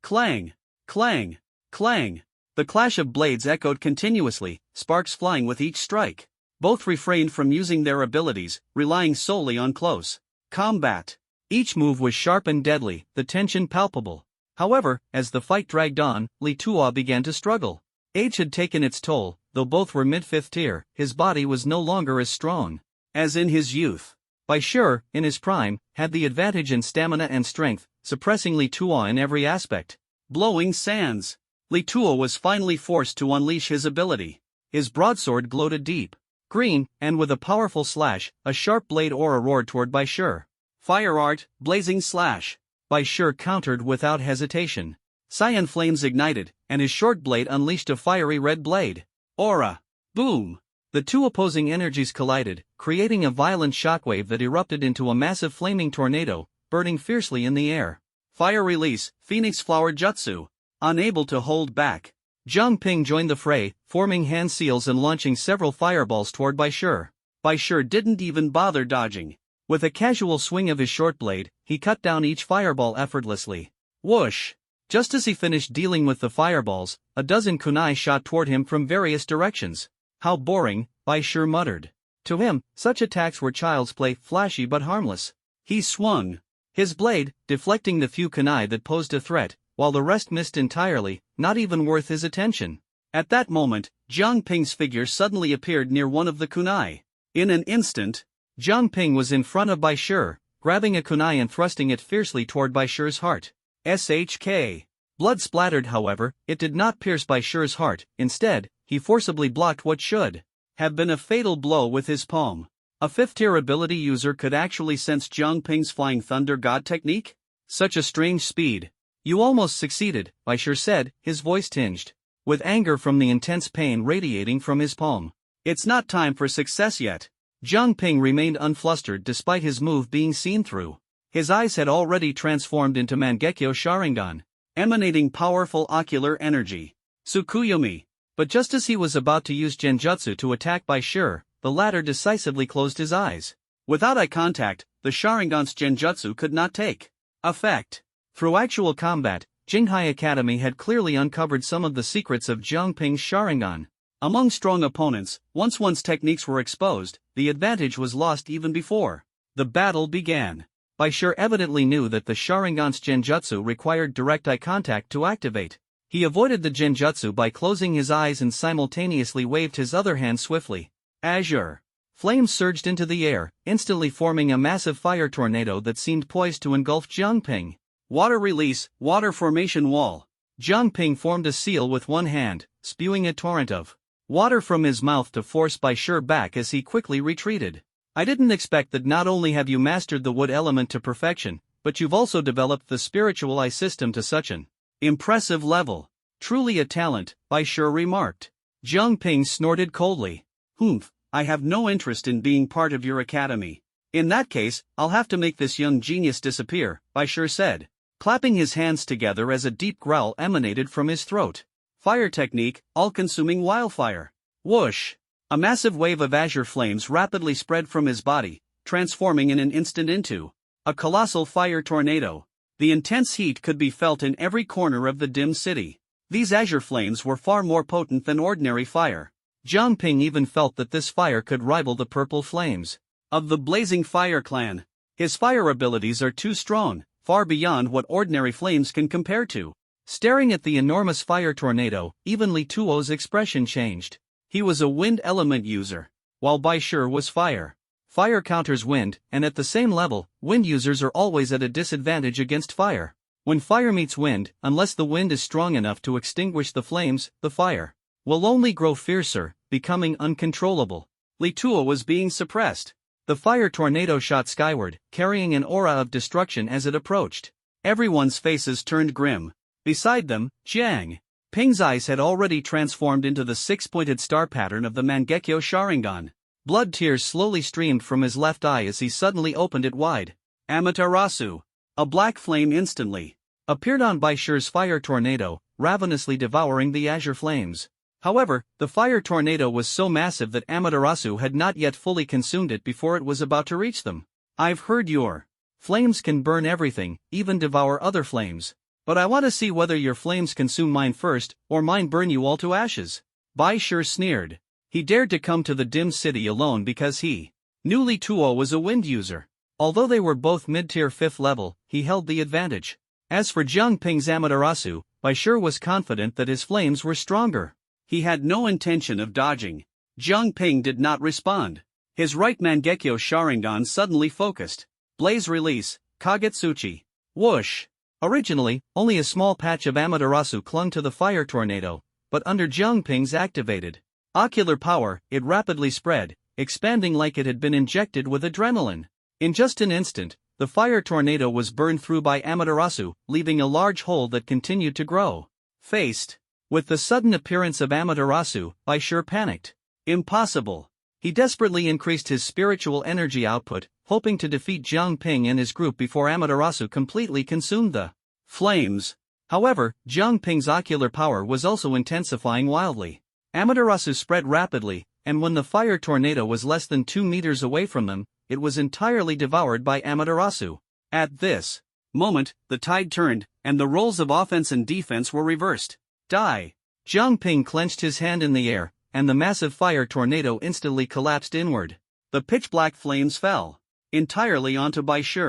Clang! Clang! Clang! The clash of blades echoed continuously, sparks flying with each strike. Both refrained from using their abilities, relying solely on close combat. Each move was sharp and deadly, the tension palpable. However, as the fight dragged on, Li Tuo began to struggle. Age had taken its toll, though both were mid-5th tier, his body was no longer as strong as in his youth. Bai Shi, in his prime, had the advantage in stamina and strength, suppressing Li Tuo in every aspect. Blowing sands. Li Tuo was finally forced to unleash his ability. His broadsword glowed a deep green, and with a powerful slash, a sharp blade aura roared toward Bai Shi. Fire art, blazing slash. Bai Shi countered without hesitation. Cyan flames ignited, and his short blade unleashed a fiery red blade. Aura. Boom. The two opposing energies collided, creating a violent shockwave that erupted into a massive flaming tornado, burning fiercely in the air. Fire release, Phoenix Flower Jutsu. Unable to hold back, Zhang Ping joined the fray, forming hand seals and launching several fireballs toward Bai Shi. Bai Shi didn't even bother dodging. With a casual swing of his short blade, he cut down each fireball effortlessly. Whoosh! Just as he finished dealing with the fireballs, a dozen kunai shot toward him from various directions. How boring, Bai Shi muttered. To him, such attacks were child's play, flashy but harmless. He swung his blade, deflecting the few kunai that posed a threat, while the rest missed entirely, not even worth his attention. At that moment, Zhang Ping's figure suddenly appeared near one of the kunai. In an instant, Zhang Ping was in front of Bai Shi, grabbing a kunai and thrusting it fiercely toward Bai Shi's heart. SHK. Blood splattered, however, it did not pierce Bai Shi's heart. Instead, he forcibly blocked what should have been a fatal blow with his palm. A 5th-tier ability user could actually sense Zhang Ping's Flying Thunder God technique? Such a strange speed. You almost succeeded, Bai Shi said, his voice tinged with anger from the intense pain radiating from his palm. It's not time for success yet. Zhang Ping remained unflustered despite his move being seen through. His eyes had already transformed into Mangekyo Sharingan, emanating powerful ocular energy. Tsukuyomi. But just as he was about to use Genjutsu to attack Bai Shi, the latter decisively closed his eyes. Without eye contact, the Sharingan's Genjutsu could not take effect. Through actual combat, Jinghai Academy had clearly uncovered some of the secrets of Zhang Ping's Sharingan. Among strong opponents, once one's techniques were exposed, the advantage was lost even before the battle began. Bai Shi evidently knew that the Sharingan's Genjutsu required direct eye contact to activate. He avoided the Genjutsu by closing his eyes and simultaneously waved his other hand swiftly. Azure. Flames surged into the air, instantly forming a massive fire tornado that seemed poised to engulf Zhang Ping. Water release, water formation wall. Zhang Ping formed a seal with one hand, spewing a torrent of water from his mouth to force Bai Shi back as he quickly retreated. I didn't expect that not only have you mastered the wood element to perfection, but you've also developed the spiritual eye system to such an impressive level. Truly a talent, Bai Shi remarked. Zhang Ping snorted coldly. Humph, I have no interest in being part of your academy. In that case, I'll have to make this young genius disappear, Bai Shi said, clapping his hands together as a deep growl emanated from his throat. Fire technique, all-consuming wildfire. Whoosh! A massive wave of azure flames rapidly spread from his body, transforming in an instant into a colossal fire tornado. The intense heat could be felt in every corner of the dim city. These azure flames were far more potent than ordinary fire. Zhang Ping even felt that this fire could rival the purple flames of the Blazing Fire Clan. His fire abilities are too strong, far beyond what ordinary flames can compare to. Staring at the enormous fire tornado, even Li Tuo's expression changed. He was a wind element user, while Bai Shi was fire. Fire counters wind, and at the same level, wind users are always at a disadvantage against fire. When fire meets wind, unless the wind is strong enough to extinguish the flames, the fire will only grow fiercer, becoming uncontrollable. Li Tuo was being suppressed. The fire tornado shot skyward, carrying an aura of destruction as it approached. Everyone's faces turned grim. Beside them, Jiang Ping's eyes had already transformed into the six-pointed star pattern of the Mangekyo Sharingan. Blood tears slowly streamed from his left eye as he suddenly opened it wide. Amaterasu! A black flame instantly appeared on Bai Shi's fire tornado, ravenously devouring the azure flames. However, the fire tornado was so massive that Amaterasu had not yet fully consumed it before it was about to reach them. I've heard your flames can burn everything, even devour other flames. But I want to see whether your flames consume mine first, or mine burn you all to ashes. Bai Shi sneered. He dared to come to the dim city alone because he knew Li Tuo was a wind user. Although they were both mid-tier 5th level, he held the advantage. As for Jiang Ping's Amaterasu, Bai Shi was confident that his flames were stronger. He had no intention of dodging. Jiang Ping did not respond. His right Mangekyo Sharingan suddenly focused. Blaze release, Kagetsuchi. Whoosh! Originally, only a small patch of Amaterasu clung to the fire tornado, but under Jiang Ping's activated ocular power, it rapidly spread, expanding like it had been injected with adrenaline. In just an instant, the fire tornado was burned through by Amaterasu, leaving a large hole that continued to grow. Faced with the sudden appearance of Amaterasu, Bai Shi panicked. Impossible. He desperately increased his spiritual energy output, hoping to defeat Jiang Ping and his group before Amaterasu completely consumed the flames. However, Jiang Ping's ocular power was also intensifying wildly. Amaterasu spread rapidly, and when the fire tornado was less than 2 meters away from them, it was entirely devoured by Amaterasu. At this moment, the tide turned, and the roles of offense and defense were reversed. Die! Jiang Ping clenched his hand in the air, and the massive fire tornado instantly collapsed inward. The pitch-black flames fell entirely onto Bai Shi.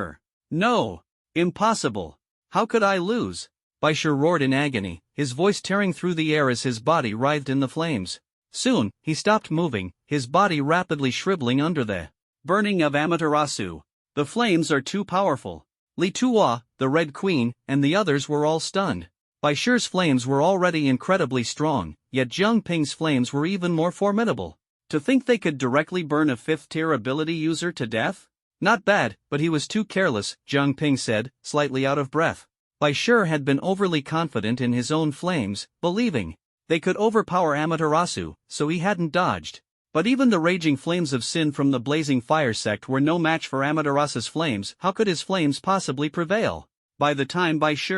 No! Impossible! How could I lose? Bai Shi roared in agony, his voice tearing through the air as his body writhed in the flames. Soon, he stopped moving, his body rapidly shriveling under the burning of Amaterasu. The flames are too powerful. Li Tuo, the Red Queen, and the others were all stunned. Bai Shi's flames were already incredibly strong, yet Jiang Ping's flames were even more formidable. To think they could directly burn a 5th-tier ability user to death? Not bad, but he was too careless, Jiang Ping said, slightly out of breath. Bai Shi had been overly confident in his own flames, believing they could overpower Amaterasu, so he hadn't dodged. But even the raging flames of sin from the blazing fire sect were no match for Amaterasu's flames. How could his flames possibly prevail? By the time Bai Shi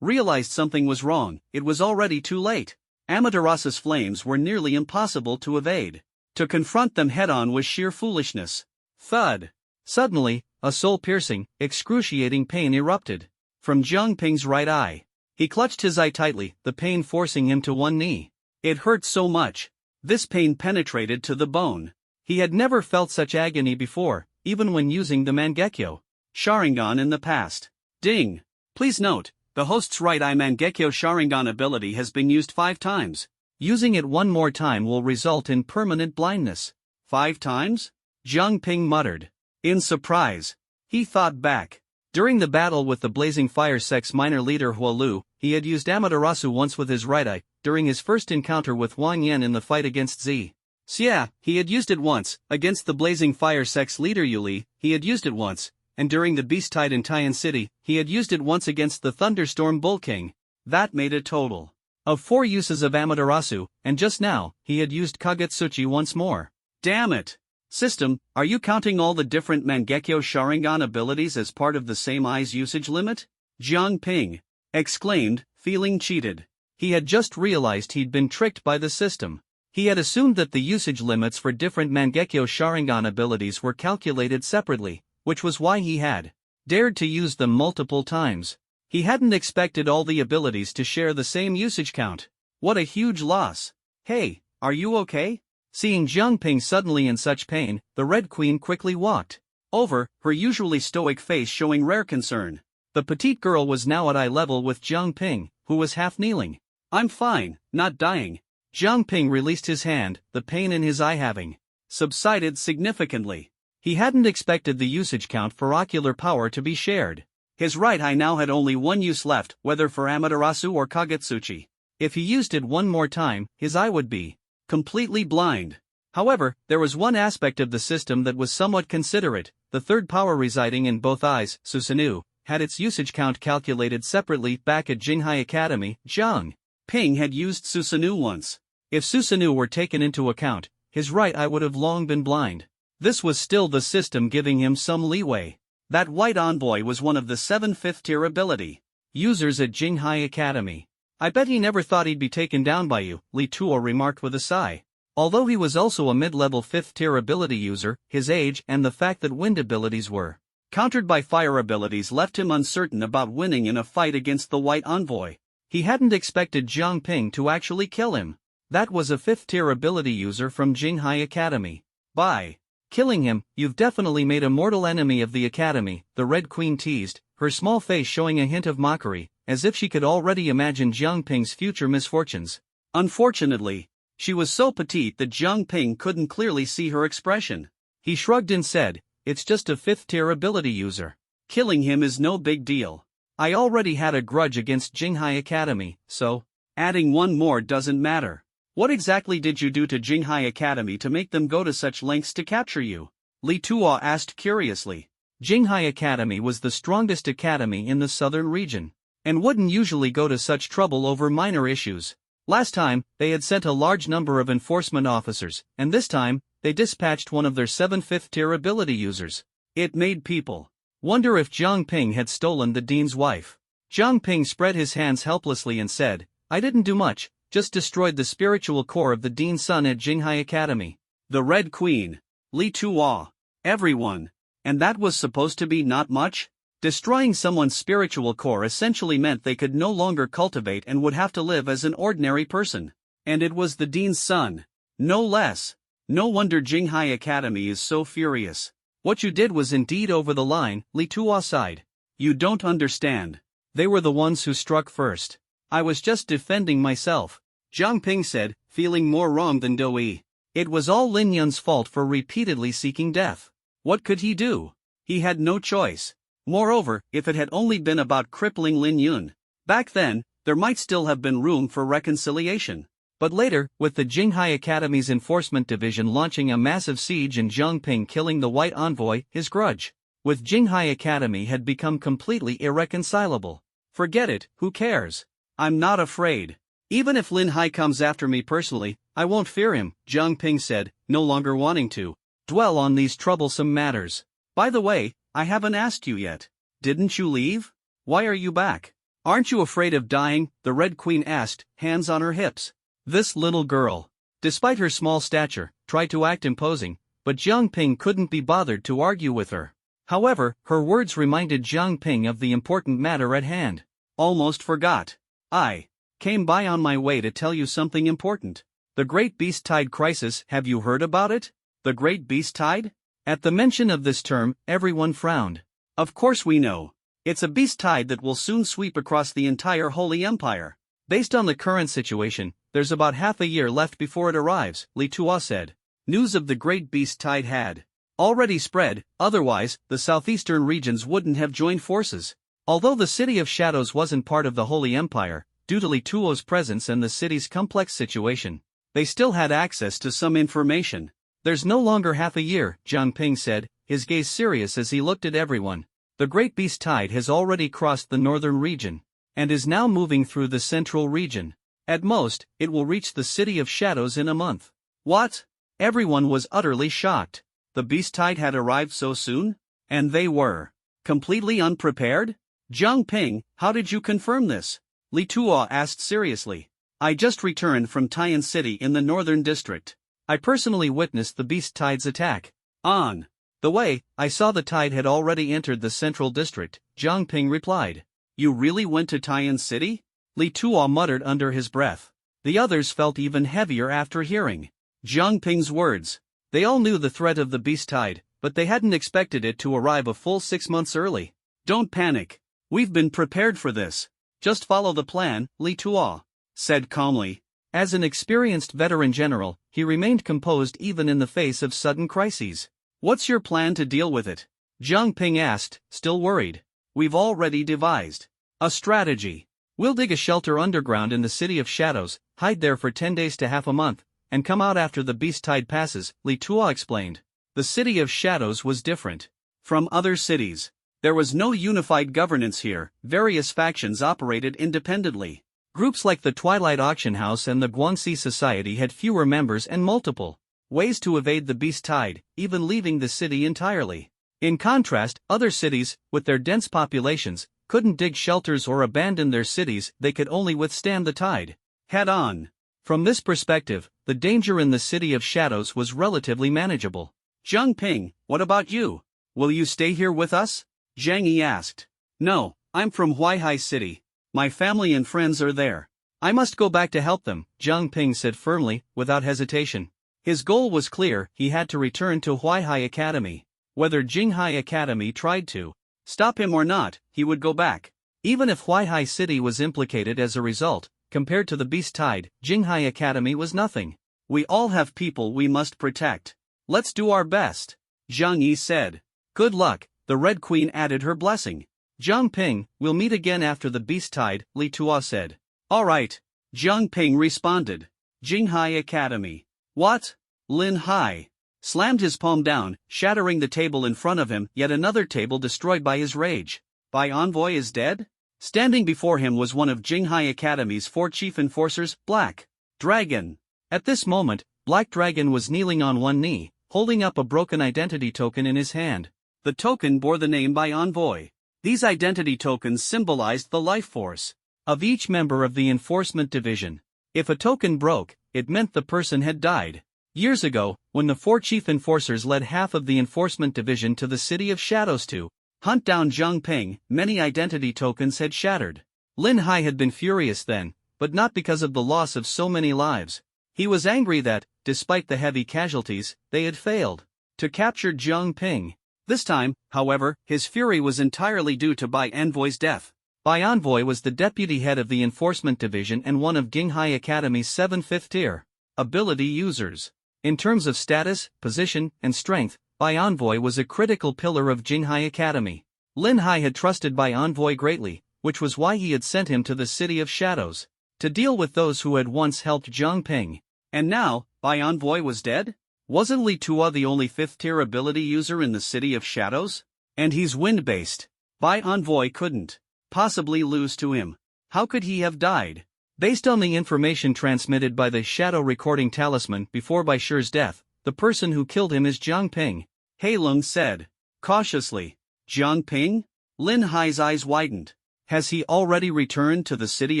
realized something was wrong, it was already too late. Amaterasu's flames were nearly impossible to evade. To confront them head-on was sheer foolishness. Thud! Suddenly, a soul-piercing, excruciating pain erupted from Jiang Ping's right eye. He clutched his eye tightly, the pain forcing him to one knee. It hurt so much. This pain penetrated to the bone. He had never felt such agony before, even when using the Mangekyo Sharingan in the past. Ding! Please note, the host's right eye Mangekyo Sharingan ability has been used 5 times. Using it one more time will result in permanent blindness. 5 times? Jiang Ping muttered. In surprise, he thought back. During the battle with the Blazing Fire Sect's minor leader Huolu, he had used Amaterasu once with his right eye. During his first encounter with Wang Yan in the fight against Zi Xia, he had used it once. Against the Blazing Fire Sect's leader Yuli, he had used it once. And during the Beast Tide in Tian City, he had used it once against the Thunderstorm Bull King. That made a total of 4 uses of Amaterasu, and just now, he had used Kagetsuchi once more. Damn it! System, are you counting all the different Mangekyo Sharingan abilities as part of the same eye's usage limit? Jiang Ping exclaimed, feeling cheated. He had just realized he'd been tricked by the system. He had assumed that the usage limits for different Mangekyo Sharingan abilities were calculated separately, which was why he had dared to use them multiple times. He hadn't expected all the abilities to share the same usage count. What a huge loss. Hey, are you okay? Seeing Jiang Ping suddenly in such pain, the Red Queen quickly walked over, her usually stoic face showing rare concern. The petite girl was now at eye level with Jiang Ping, who was half kneeling. I'm fine, not dying. Jiang Ping released his hand, the pain in his eye having subsided significantly. He hadn't expected the usage count for ocular power to be shared. His right eye now had only one use left, whether for Amaterasu or Kagetsuchi. If he used it one more time, his eye would be completely blind. However, there was one aspect of the system that was somewhat considerate. The third power residing in both eyes, Susanoo, had its usage count calculated separately. Back at Jinghai Academy, Jiang Ping had used Susanoo once. If Susanoo were taken into account, his right eye would have long been blind. This was still the system giving him some leeway. That White Envoy was one of the 7 fifth-tier ability users at Jinghai Academy. I bet he never thought he'd be taken down by you, Li Tuo remarked with a sigh. Although he was also a mid-level 5th-tier ability user, his age and the fact that wind abilities were countered by fire abilities left him uncertain about winning in a fight against the White Envoy. He hadn't expected Jiang Ping to actually kill him. That was a 5th-tier ability user from Jinghai Academy. By killing him, you've definitely made a mortal enemy of the Academy, the Red Queen teased, her small face showing a hint of mockery, as if she could already imagine Jiang Ping's future misfortunes. Unfortunately, she was so petite that Jiang Ping couldn't clearly see her expression. He shrugged and said, "It's just a 5th-tier ability user. Killing him is no big deal. I already had a grudge against Jinghai Academy, so adding one more doesn't matter." "What exactly did you do to Jinghai Academy to make them go to such lengths to capture you?" Li Tuo asked curiously. Jinghai Academy was the strongest academy in the southern region, and wouldn't usually go to such trouble over minor issues. Last time, they had sent a large number of enforcement officers, and this time, they dispatched one of their 7 fifth-tier ability users. It made people wonder if Jiang Ping had stolen the dean's wife. Jiang Ping spread his hands helplessly and said, "I didn't do much, just destroyed the spiritual core of the dean's son at Jinghai Academy." The Red Queen, Li Tuo, everyone. And that was supposed to be not much? Destroying someone's spiritual core essentially meant they could no longer cultivate and would have to live as an ordinary person. And it was the dean's son. No less. No wonder Jinghai Academy is so furious. "What you did was indeed over the line," Li Tuo sighed. "You don't understand. They were the ones who struck first. I was just defending myself," Jiang Ping said, feeling more wrong than Doi. It was all Lin Yun's fault for repeatedly seeking death. What could he do? He had no choice. Moreover, if it had only been about crippling Lin Yun, back then, there might still have been room for reconciliation. But later, with the Jinghai Academy's enforcement division launching a massive siege and Jiang Ping killing the White Envoy, his grudge with Jinghai Academy had become completely irreconcilable. "Forget it, who cares? I'm not afraid. Even if Lin Hai comes after me personally, I won't fear him," Jiang Ping said, no longer wanting to dwell on these troublesome matters. "By the way, I haven't asked you yet. Didn't you leave? Why are you back? Aren't you afraid of dying?" the Red Queen asked, hands on her hips. This little girl, despite her small stature, tried to act imposing, but Jiang Ping couldn't be bothered to argue with her. However, her words reminded Jiang Ping of the important matter at hand. "Almost forgot. I came by on my way to tell you something important. The Great Beast Tide Crisis, have you heard about it?" The Great Beast Tide? At the mention of this term, everyone frowned. "Of course we know. It's a beast tide that will soon sweep across the entire Holy Empire. Based on the current situation, there's about half a year left before it arrives," Li Tuo said. News of the Great Beast Tide had already spread, otherwise, the southeastern regions wouldn't have joined forces. Although the City of Shadows wasn't part of the Holy Empire, due to Li Tuo's presence and the city's complex situation, they still had access to some information. "There's no longer half a year," Jiang Ping said, his gaze serious as he looked at everyone. "The Great Beast Tide has already crossed the northern region, and is now moving through the central region. At most, it will reach the City of Shadows in a month." What? Everyone was utterly shocked. The Beast Tide had arrived so soon? And they were completely unprepared? "Jiang Ping, how did you confirm this?" Li Tuo asked seriously. "I just returned from Tian City in the northern district. I personally witnessed the Beast Tide's attack. On the way, I saw the tide had already entered the central district," Jiang Ping replied. "You really went to Tian City?" Li Tuo muttered under his breath. The others felt even heavier after hearing Jiang Ping's words. They all knew the threat of the Beast Tide, but they hadn't expected it to arrive a full 6 months early. "Don't panic. We've been prepared for this. Just follow the plan," Li Tuo said calmly. As an experienced veteran general, he remained composed even in the face of sudden crises. What's your plan to deal with it? Jiang Ping asked, still worried. We've already devised a strategy. We'll dig a shelter underground in the City of Shadows, hide there for 10 days to half a month, and come out after the beast tide passes, Li Tuo explained. The City of Shadows was different from other cities. There was no unified governance here, various factions operated independently. Groups like the Twilight Auction House and the Guangxi Society had fewer members and multiple ways to evade the beast tide, even leaving the city entirely. In contrast, other cities, with their dense populations, couldn't dig shelters or abandon their cities, they could only withstand the tide head on. From this perspective, the danger in the City of Shadows was relatively manageable. Jiang Ping, what about you? Will you stay here with us? Zhang Yi asked. No, I'm from Huaihai City. My family and friends are there. I must go back to help them, Jiang Ping said firmly, without hesitation. His goal was clear, he had to return to Huaihai Academy. Whether Jinghai Academy tried to stop him or not, he would go back. Even if Huaihai City was implicated as a result, compared to the beast tide, Jinghai Academy was nothing. We all have people we must protect. Let's do our best, Zhang Yi said. Good luck, the Red Queen added her blessing. Jiang Ping, we'll meet again after the beast tide, Li Tuo said. All right, Jiang Ping responded. Jinghai Academy. What? Lin Hai slammed his palm down, shattering the table in front of him, yet another table destroyed by his rage. Bai Envoy is dead? Standing before him was one of Jinghai Academy's 4 chief enforcers, Black Dragon. At this moment, Black Dragon was kneeling on one knee, holding up a broken identity token in his hand. The token bore the name Bai Envoy. These identity tokens symbolized the life force of each member of the enforcement division. If a token broke, it meant the person had died. Years ago, when the 4 chief enforcers led half of the enforcement division to the City of Shadows to hunt down Jiang Ping, many identity tokens had shattered. Lin Hai had been furious then, but not because of the loss of so many lives. He was angry that, despite the heavy casualties, they had failed to capture Jiang Ping. This time, however, his fury was entirely due to Bai Envoy's death. Bai Envoy was the deputy head of the enforcement division and one of Jinghai Academy's 7 fifth-tier ability users. In terms of status, position, and strength, Bai Envoy was a critical pillar of Jinghai Academy. Lin Hai had trusted Bai Envoy greatly, which was why he had sent him to the City of Shadows to deal with those who had once helped Jiang Ping. And now, Bai Envoy was dead? Wasn't Li Tuo the only 5th-tier ability user in the City of Shadows? And he's wind-based. Bai Envoy couldn't possibly lose to him. How could he have died? Based on the information transmitted by the Shadow Recording Talisman before Bai Shi's death, the person who killed him is Jiang Ping, He Lung said cautiously. Jiang Ping? Lin Hai's eyes widened. Has he already returned to the City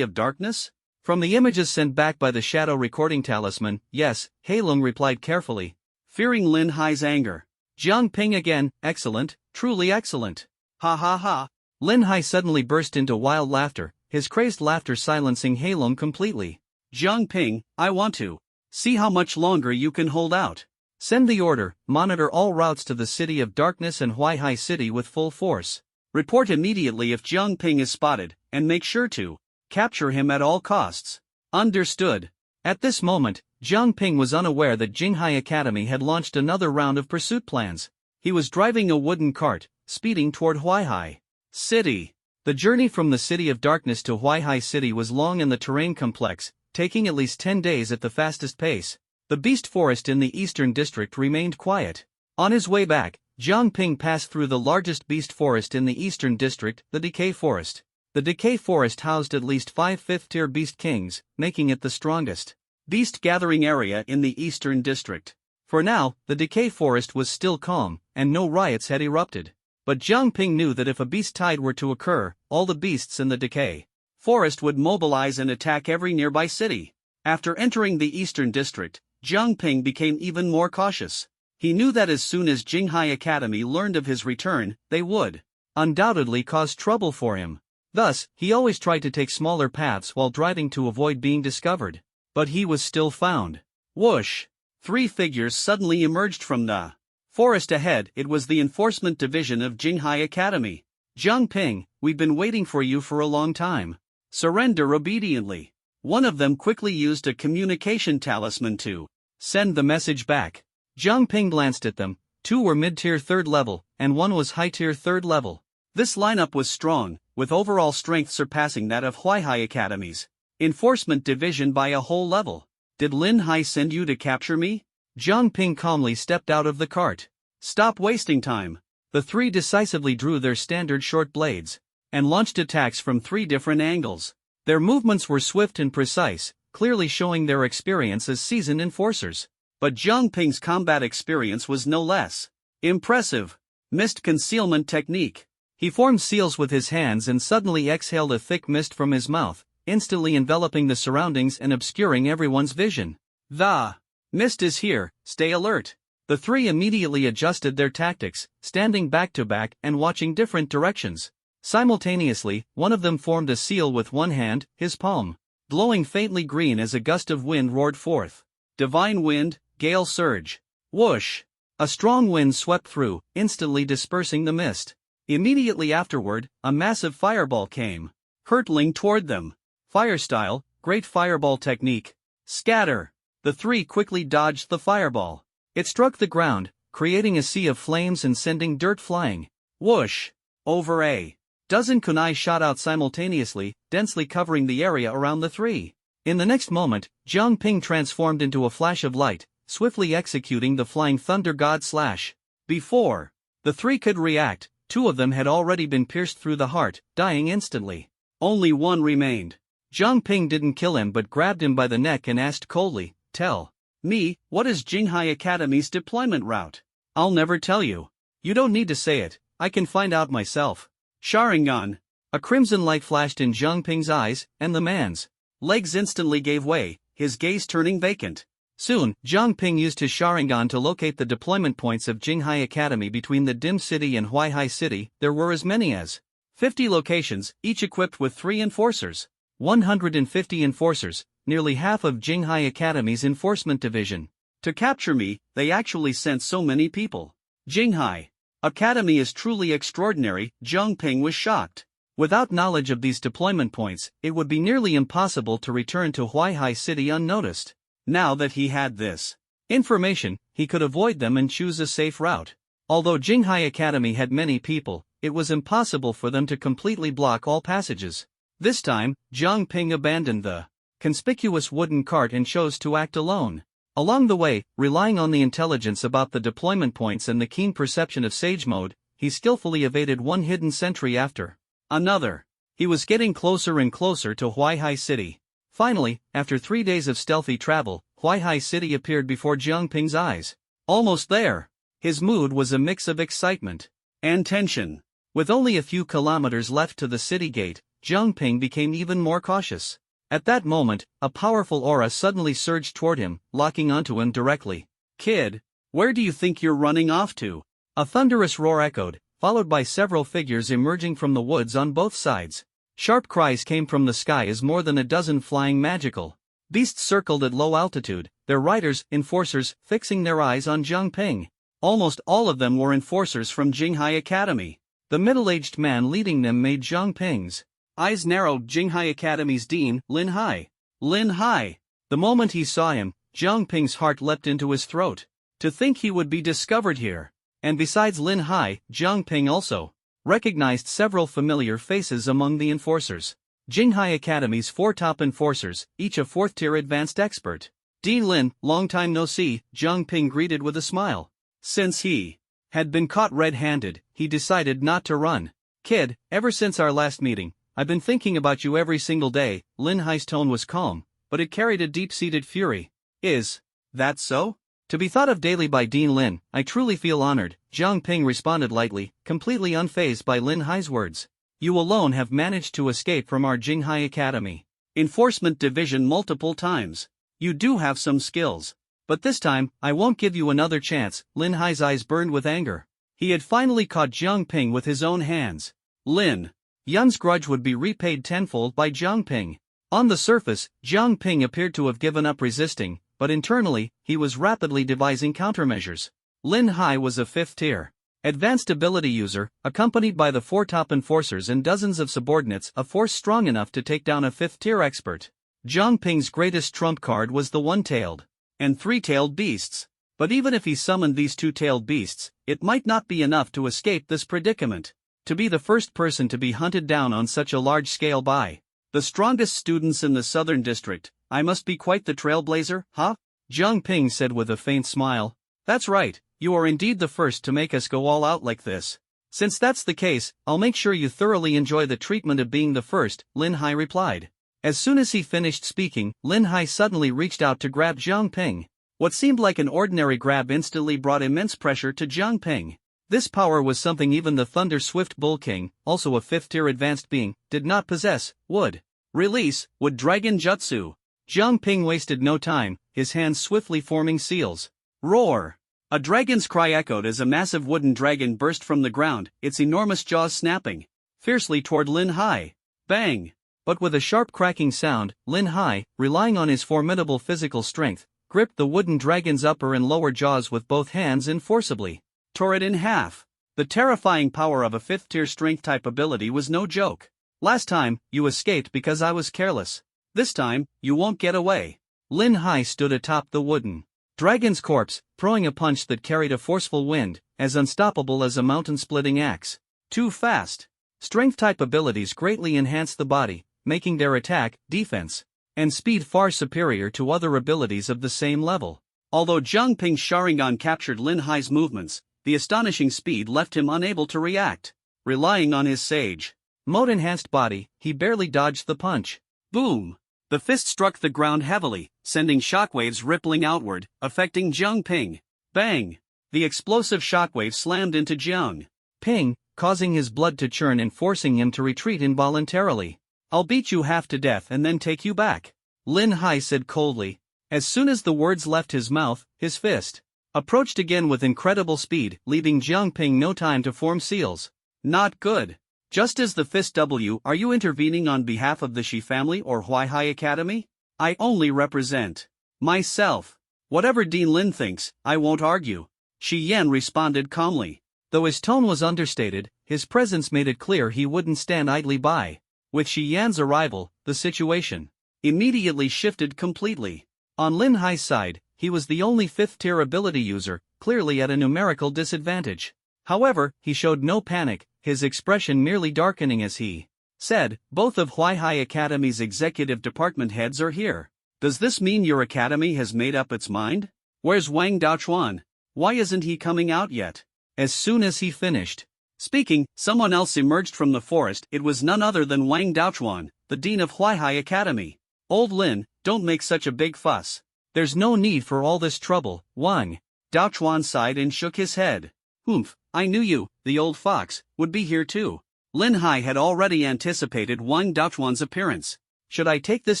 of Darkness? From the images sent back by the Shadow Recording Talisman, yes, He Lung replied carefully, fearing Lin Hai's anger. Jiang Ping again, excellent, truly excellent. Ha ha ha. Lin Hai suddenly burst into wild laughter, his crazed laughter silencing He Lung completely. Jiang Ping, I want to see how much longer you can hold out. Send the order, monitor all routes to the City of Darkness and Huaihai City with full force. Report immediately if Jiang Ping is spotted, and make sure to capture him at all costs. Understood. At this moment, Jiang Ping was unaware that Jinghai Academy had launched another round of pursuit plans. He was driving a wooden cart, speeding toward Huaihai City. The journey from the City of Darkness to Huaihai City was long and the terrain complex, taking at least 10 days at the fastest pace. The beast forest in the eastern district remained quiet. On his way back, Jiang Ping passed through the largest beast forest in the eastern district, the Decay Forest. The Decay Forest housed at least 5 fifth-tier beast kings, making it the strongest beast gathering area in the eastern district. For now, the Decay Forest was still calm, and no riots had erupted. But Jiang Ping knew that if a beast tide were to occur, all the beasts in the Decay Forest would mobilize and attack every nearby city. After entering the eastern district, Jiang Ping became even more cautious. He knew that as soon as Jinghai Academy learned of his return, they would undoubtedly cause trouble for him. Thus, he always tried to take smaller paths while driving to avoid being discovered. But he was still found. Whoosh! 3 figures suddenly emerged from the forest ahead. It was the enforcement division of Jinghai Academy. Jiang Ping, we've been waiting for you for a long time. Surrender obediently. One of them quickly used a communication talisman to send the message back. Jiang Ping glanced at them, 2 were mid-tier 3rd level, and 1 was high-tier 3rd level. This lineup was strong, with overall strength surpassing that of Huaihai Academy's Enforcement Division by a whole level. Did Lin Hai send you to capture me? Jiang Ping calmly stepped out of the cart. Stop wasting time. The 3 decisively drew their standard short blades and launched attacks from 3 different angles. Their movements were swift and precise, clearly showing their experience as seasoned enforcers. But Jiang Ping's combat experience was no less impressive. Mist concealment technique. He formed seals with his hands and suddenly exhaled a thick mist from his mouth, instantly enveloping the surroundings and obscuring everyone's vision. The mist is here, stay alert. The 3 immediately adjusted their tactics, standing back to back and watching different directions. Simultaneously, one of them formed a seal with one hand, his palm, glowing faintly green as a gust of wind roared forth. Divine wind, gale surge. Whoosh! A strong wind swept through, instantly dispersing the mist. Immediately afterward, a massive fireball came, hurtling toward them. Fire style, great fireball technique. Scatter! The 3 quickly dodged the fireball. It struck the ground, creating a sea of flames and sending dirt flying. Whoosh! Over a dozen kunai shot out simultaneously, densely covering the area around the 3. In the next moment, Jiang Ping transformed into a flash of light, swiftly executing the flying thunder god slash. Before the 3 could react, 2 of them had already been pierced through the heart, dying instantly. Only 1 remained. Jiang Ping didn't kill him but grabbed him by the neck and asked coldly, "Tell me, what is Jinghai Academy's deployment route?" "I'll never tell you. You don't need to say it, I can find out myself." Sharingan. A crimson light flashed in Jiang Ping's eyes, and the man's legs instantly gave way, his gaze turning vacant. Soon, Jiang Ping used his Sharingan to locate the deployment points of Jinghai Academy between the Dim City and Huaihai City. There were as many as 50 locations, each equipped with 3 enforcers. 150 enforcers, nearly half of Jinghai Academy's enforcement division. To capture me, they actually sent so many people. Jinghai Academy is truly extraordinary, Jiang Ping was shocked. Without knowledge of these deployment points, it would be nearly impossible to return to Huaihai City unnoticed. Now that he had this information, he could avoid them and choose a safe route. Although Jinghai Academy had many people, it was impossible for them to completely block all passages. This time, Jiang Ping abandoned the conspicuous wooden cart and chose to act alone. Along the way, relying on the intelligence about the deployment points and the keen perception of Sage Mode, he skillfully evaded one hidden sentry after another. He was getting closer and closer to Huaihai City. Finally, after 3 days of stealthy travel, Huaihai City appeared before Jiang Ping's eyes. Almost there. His mood was a mix of excitement and tension. With only a few kilometers left to the city gate, Jiang Ping became even more cautious. At that moment, a powerful aura suddenly surged toward him, locking onto him directly. "Kid, where do you think you're running off to?" A thunderous roar echoed, followed by several figures emerging from the woods on both sides. Sharp cries came from the sky as more than a dozen flying magical beasts circled at low altitude, their riders, enforcers, fixing their eyes on Jiang Ping. Almost all of them were enforcers from Jinghai Academy. The middle-aged man leading them made Jiang Ping's eyes narrow. Jinghai Academy's dean, Lin Hai. Lin Hai! The moment he saw him, Jiang Ping's heart leapt into his throat. To think he would be discovered here. And besides Lin Hai, Jiang Ping also recognized several familiar faces among the enforcers. Jinghai Academy's 4 top enforcers, each a 4th-tier advanced expert. "Dean Lin, long time no see," Jiang Ping greeted with a smile. Since he had been caught red-handed, he decided not to run. "Kid, ever since our last meeting, I've been thinking about you every single day." Lin Hai's tone was calm, but it carried a deep-seated fury. "Is that so? To be thought of daily by Dean Lin, I truly feel honored," Jiang Ping responded lightly, completely unfazed by Lin Hai's words. "You alone have managed to escape from our Jinghai Academy Enforcement Division multiple times. You do have some skills. But this time, I won't give you another chance." Lin Hai's eyes burned with anger. He had finally caught Jiang Ping with his own hands. Lin Yun's grudge would be repaid tenfold by Jiang Ping. On the surface, Jiang Ping appeared to have given up resisting, but internally, he was rapidly devising countermeasures. Lin Hai was a 5th-tier advanced ability user, accompanied by the 4 top enforcers and dozens of subordinates, a force strong enough to take down a 5th-tier expert. Jiang Ping's greatest trump card was the 1-tailed and 3-tailed beasts. But even if he summoned these 2-tailed beasts, it might not be enough to escape this predicament. To be the first person to be hunted down on such a large scale by the strongest students in the Southern District, I must be quite the trailblazer, huh? Jiang Ping said with a faint smile. That's right, you are indeed the first to make us go all out like this. Since that's the case, I'll make sure you thoroughly enjoy the treatment of being the first, Lin Hai replied. As soon as he finished speaking, Lin Hai suddenly reached out to grab Jiang Ping. What seemed like an ordinary grab instantly brought immense pressure to Jiang Ping. This power was something even the Thunder Swift Bull King, also a 5th-tier advanced being, did not possess. Would Dragon Jutsu. Jiang Ping wasted no time, his hands swiftly forming seals. Roar! A dragon's cry echoed as a massive wooden dragon burst from the ground, its enormous jaws snapping fiercely toward Lin Hai. Bang! But with a sharp cracking sound, Lin Hai, relying on his formidable physical strength, gripped the wooden dragon's upper and lower jaws with both hands and forcibly tore it in half. The terrifying power of a 5th-tier strength-type ability was no joke. Last time, you escaped because I was careless. This time, you won't get away. Lin Hai stood atop the wooden dragon's corpse, throwing a punch that carried a forceful wind, as unstoppable as a mountain-splitting axe. Too fast. Strength-type abilities greatly enhance the body, making their attack, defense, and speed far superior to other abilities of the same level. Although Jiang Ping's Sharingan captured Lin Hai's movements, the astonishing speed left him unable to react. Relying on his Sage Mode-enhanced body, he barely dodged the punch. Boom! The fist struck the ground heavily, sending shockwaves rippling outward, affecting Jiang Ping. Bang! The explosive shockwave slammed into Jiang Ping, causing his blood to churn and forcing him to retreat involuntarily. I'll beat you half to death and then take you back, Lin Hai said coldly. As soon as the words left his mouth, his fist approached again with incredible speed, leaving Jiang Ping no time to form seals. Not good. Just as the fist W, are you intervening on behalf of the Shi family or Huaihai Academy? I only represent myself. Whatever Dean Lin thinks, I won't argue. Shi Yan responded calmly. Though his tone was understated, his presence made it clear he wouldn't stand idly by. With Shi Yan's arrival, the situation immediately shifted completely. On Lin Hai's side, he was the only 5th-tier ability user, clearly at a numerical disadvantage. However, he showed no panic, his expression merely darkening as he said, both of Huaihai Academy's executive department heads are here. Does this mean your academy has made up its mind? Where's Wang Daochuan? Why isn't he coming out yet? As soon as he finished speaking, someone else emerged from the forest. It was none other than Wang Daochuan, the dean of Huaihai Academy. Old Lin, don't make such a big fuss. There's no need for all this trouble. Wang Daochuan sighed and shook his head. Oomph, I knew you, the old fox, would be here too. Lin Hai had already anticipated Wang Daochuan's appearance. Should I take this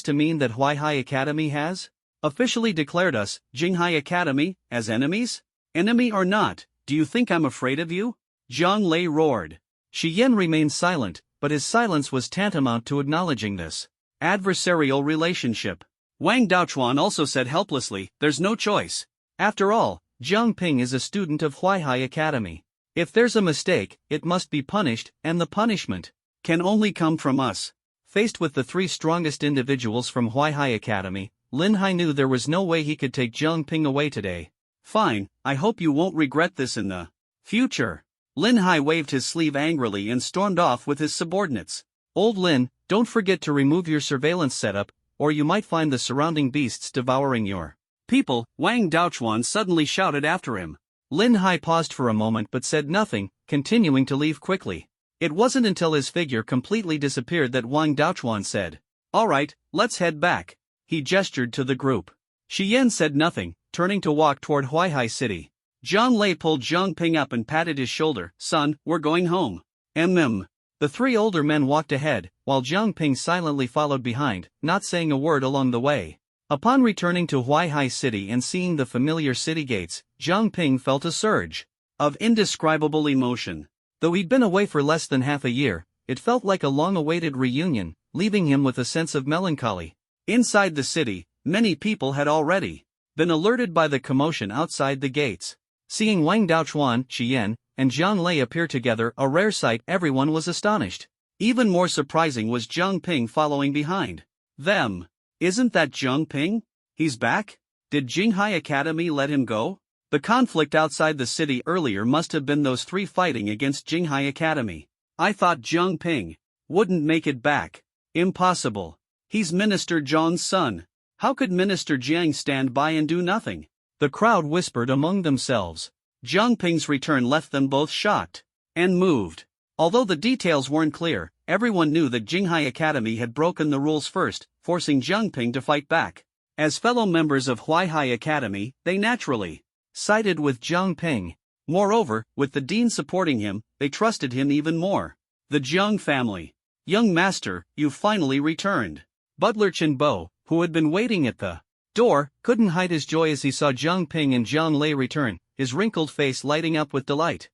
to mean that Huaihai Academy has officially declared us, Jinghai Academy, as enemies? Enemy or not, do you think I'm afraid of you? Zhang Lei roared. Shi Yan remained silent, but his silence was tantamount to acknowledging this adversarial relationship. Wang Daochuan also said helplessly, there's no choice. After all, Jiang Ping is a student of Huaihai Academy. If there's a mistake, it must be punished, and the punishment can only come from us. Faced with the 3 strongest individuals from Huaihai Academy, Lin Hai knew there was no way he could take Jiang Ping away today. Fine, I hope you won't regret this in the future. Lin Hai waved his sleeve angrily and stormed off with his subordinates. Old Lin, don't forget to remove your surveillance setup, or you might find the surrounding beasts devouring your people, Wang Daochuan suddenly shouted after him. Lin Hai paused for a moment but said nothing, continuing to leave quickly. It wasn't until his figure completely disappeared that Wang Daochuan said, all right, let's head back. He gestured to the group. Shi Yan said nothing, turning to walk toward Huaihai City. Zhang Lei pulled Jiang Ping up and patted his shoulder. Son, we're going home. The 3 older men walked ahead, while Jiang Ping silently followed behind, not saying a word along the way. Upon returning to Huaihai City and seeing the familiar city gates, Jiang Ping felt a surge of indescribable emotion. Though he'd been away for less than half a year, it felt like a long-awaited reunion, leaving him with a sense of melancholy. Inside the city, many people had already been alerted by the commotion outside the gates. Seeing Wang Daochuan, Shi Yan, and Zhang Lei appear together, a rare sight, everyone was astonished. Even more surprising was Jiang Ping following behind them. Isn't that Jiang Ping? He's back? Did Jinghai Academy let him go? The conflict outside the city earlier must have been those three fighting against Jinghai Academy. I thought Jiang Ping wouldn't make it back. Impossible. He's Minister Zhang's son. How could Minister Jiang stand by and do nothing? The crowd whispered among themselves. Jiang Ping's return left them both shocked and moved. Although the details weren't clear, everyone knew that Jinghai Academy had broken the rules first, forcing Jiang Ping to fight back. As fellow members of Huaihai Academy, they naturally sided with Jiang Ping. Moreover, with the dean supporting him, they trusted him even more. The Jiang family. Young master, you finally returned. Butler Chen Bo, who had been waiting at the door, couldn't hide his joy as he saw Jiang Ping and Jiang Lei return, his wrinkled face lighting up with delight.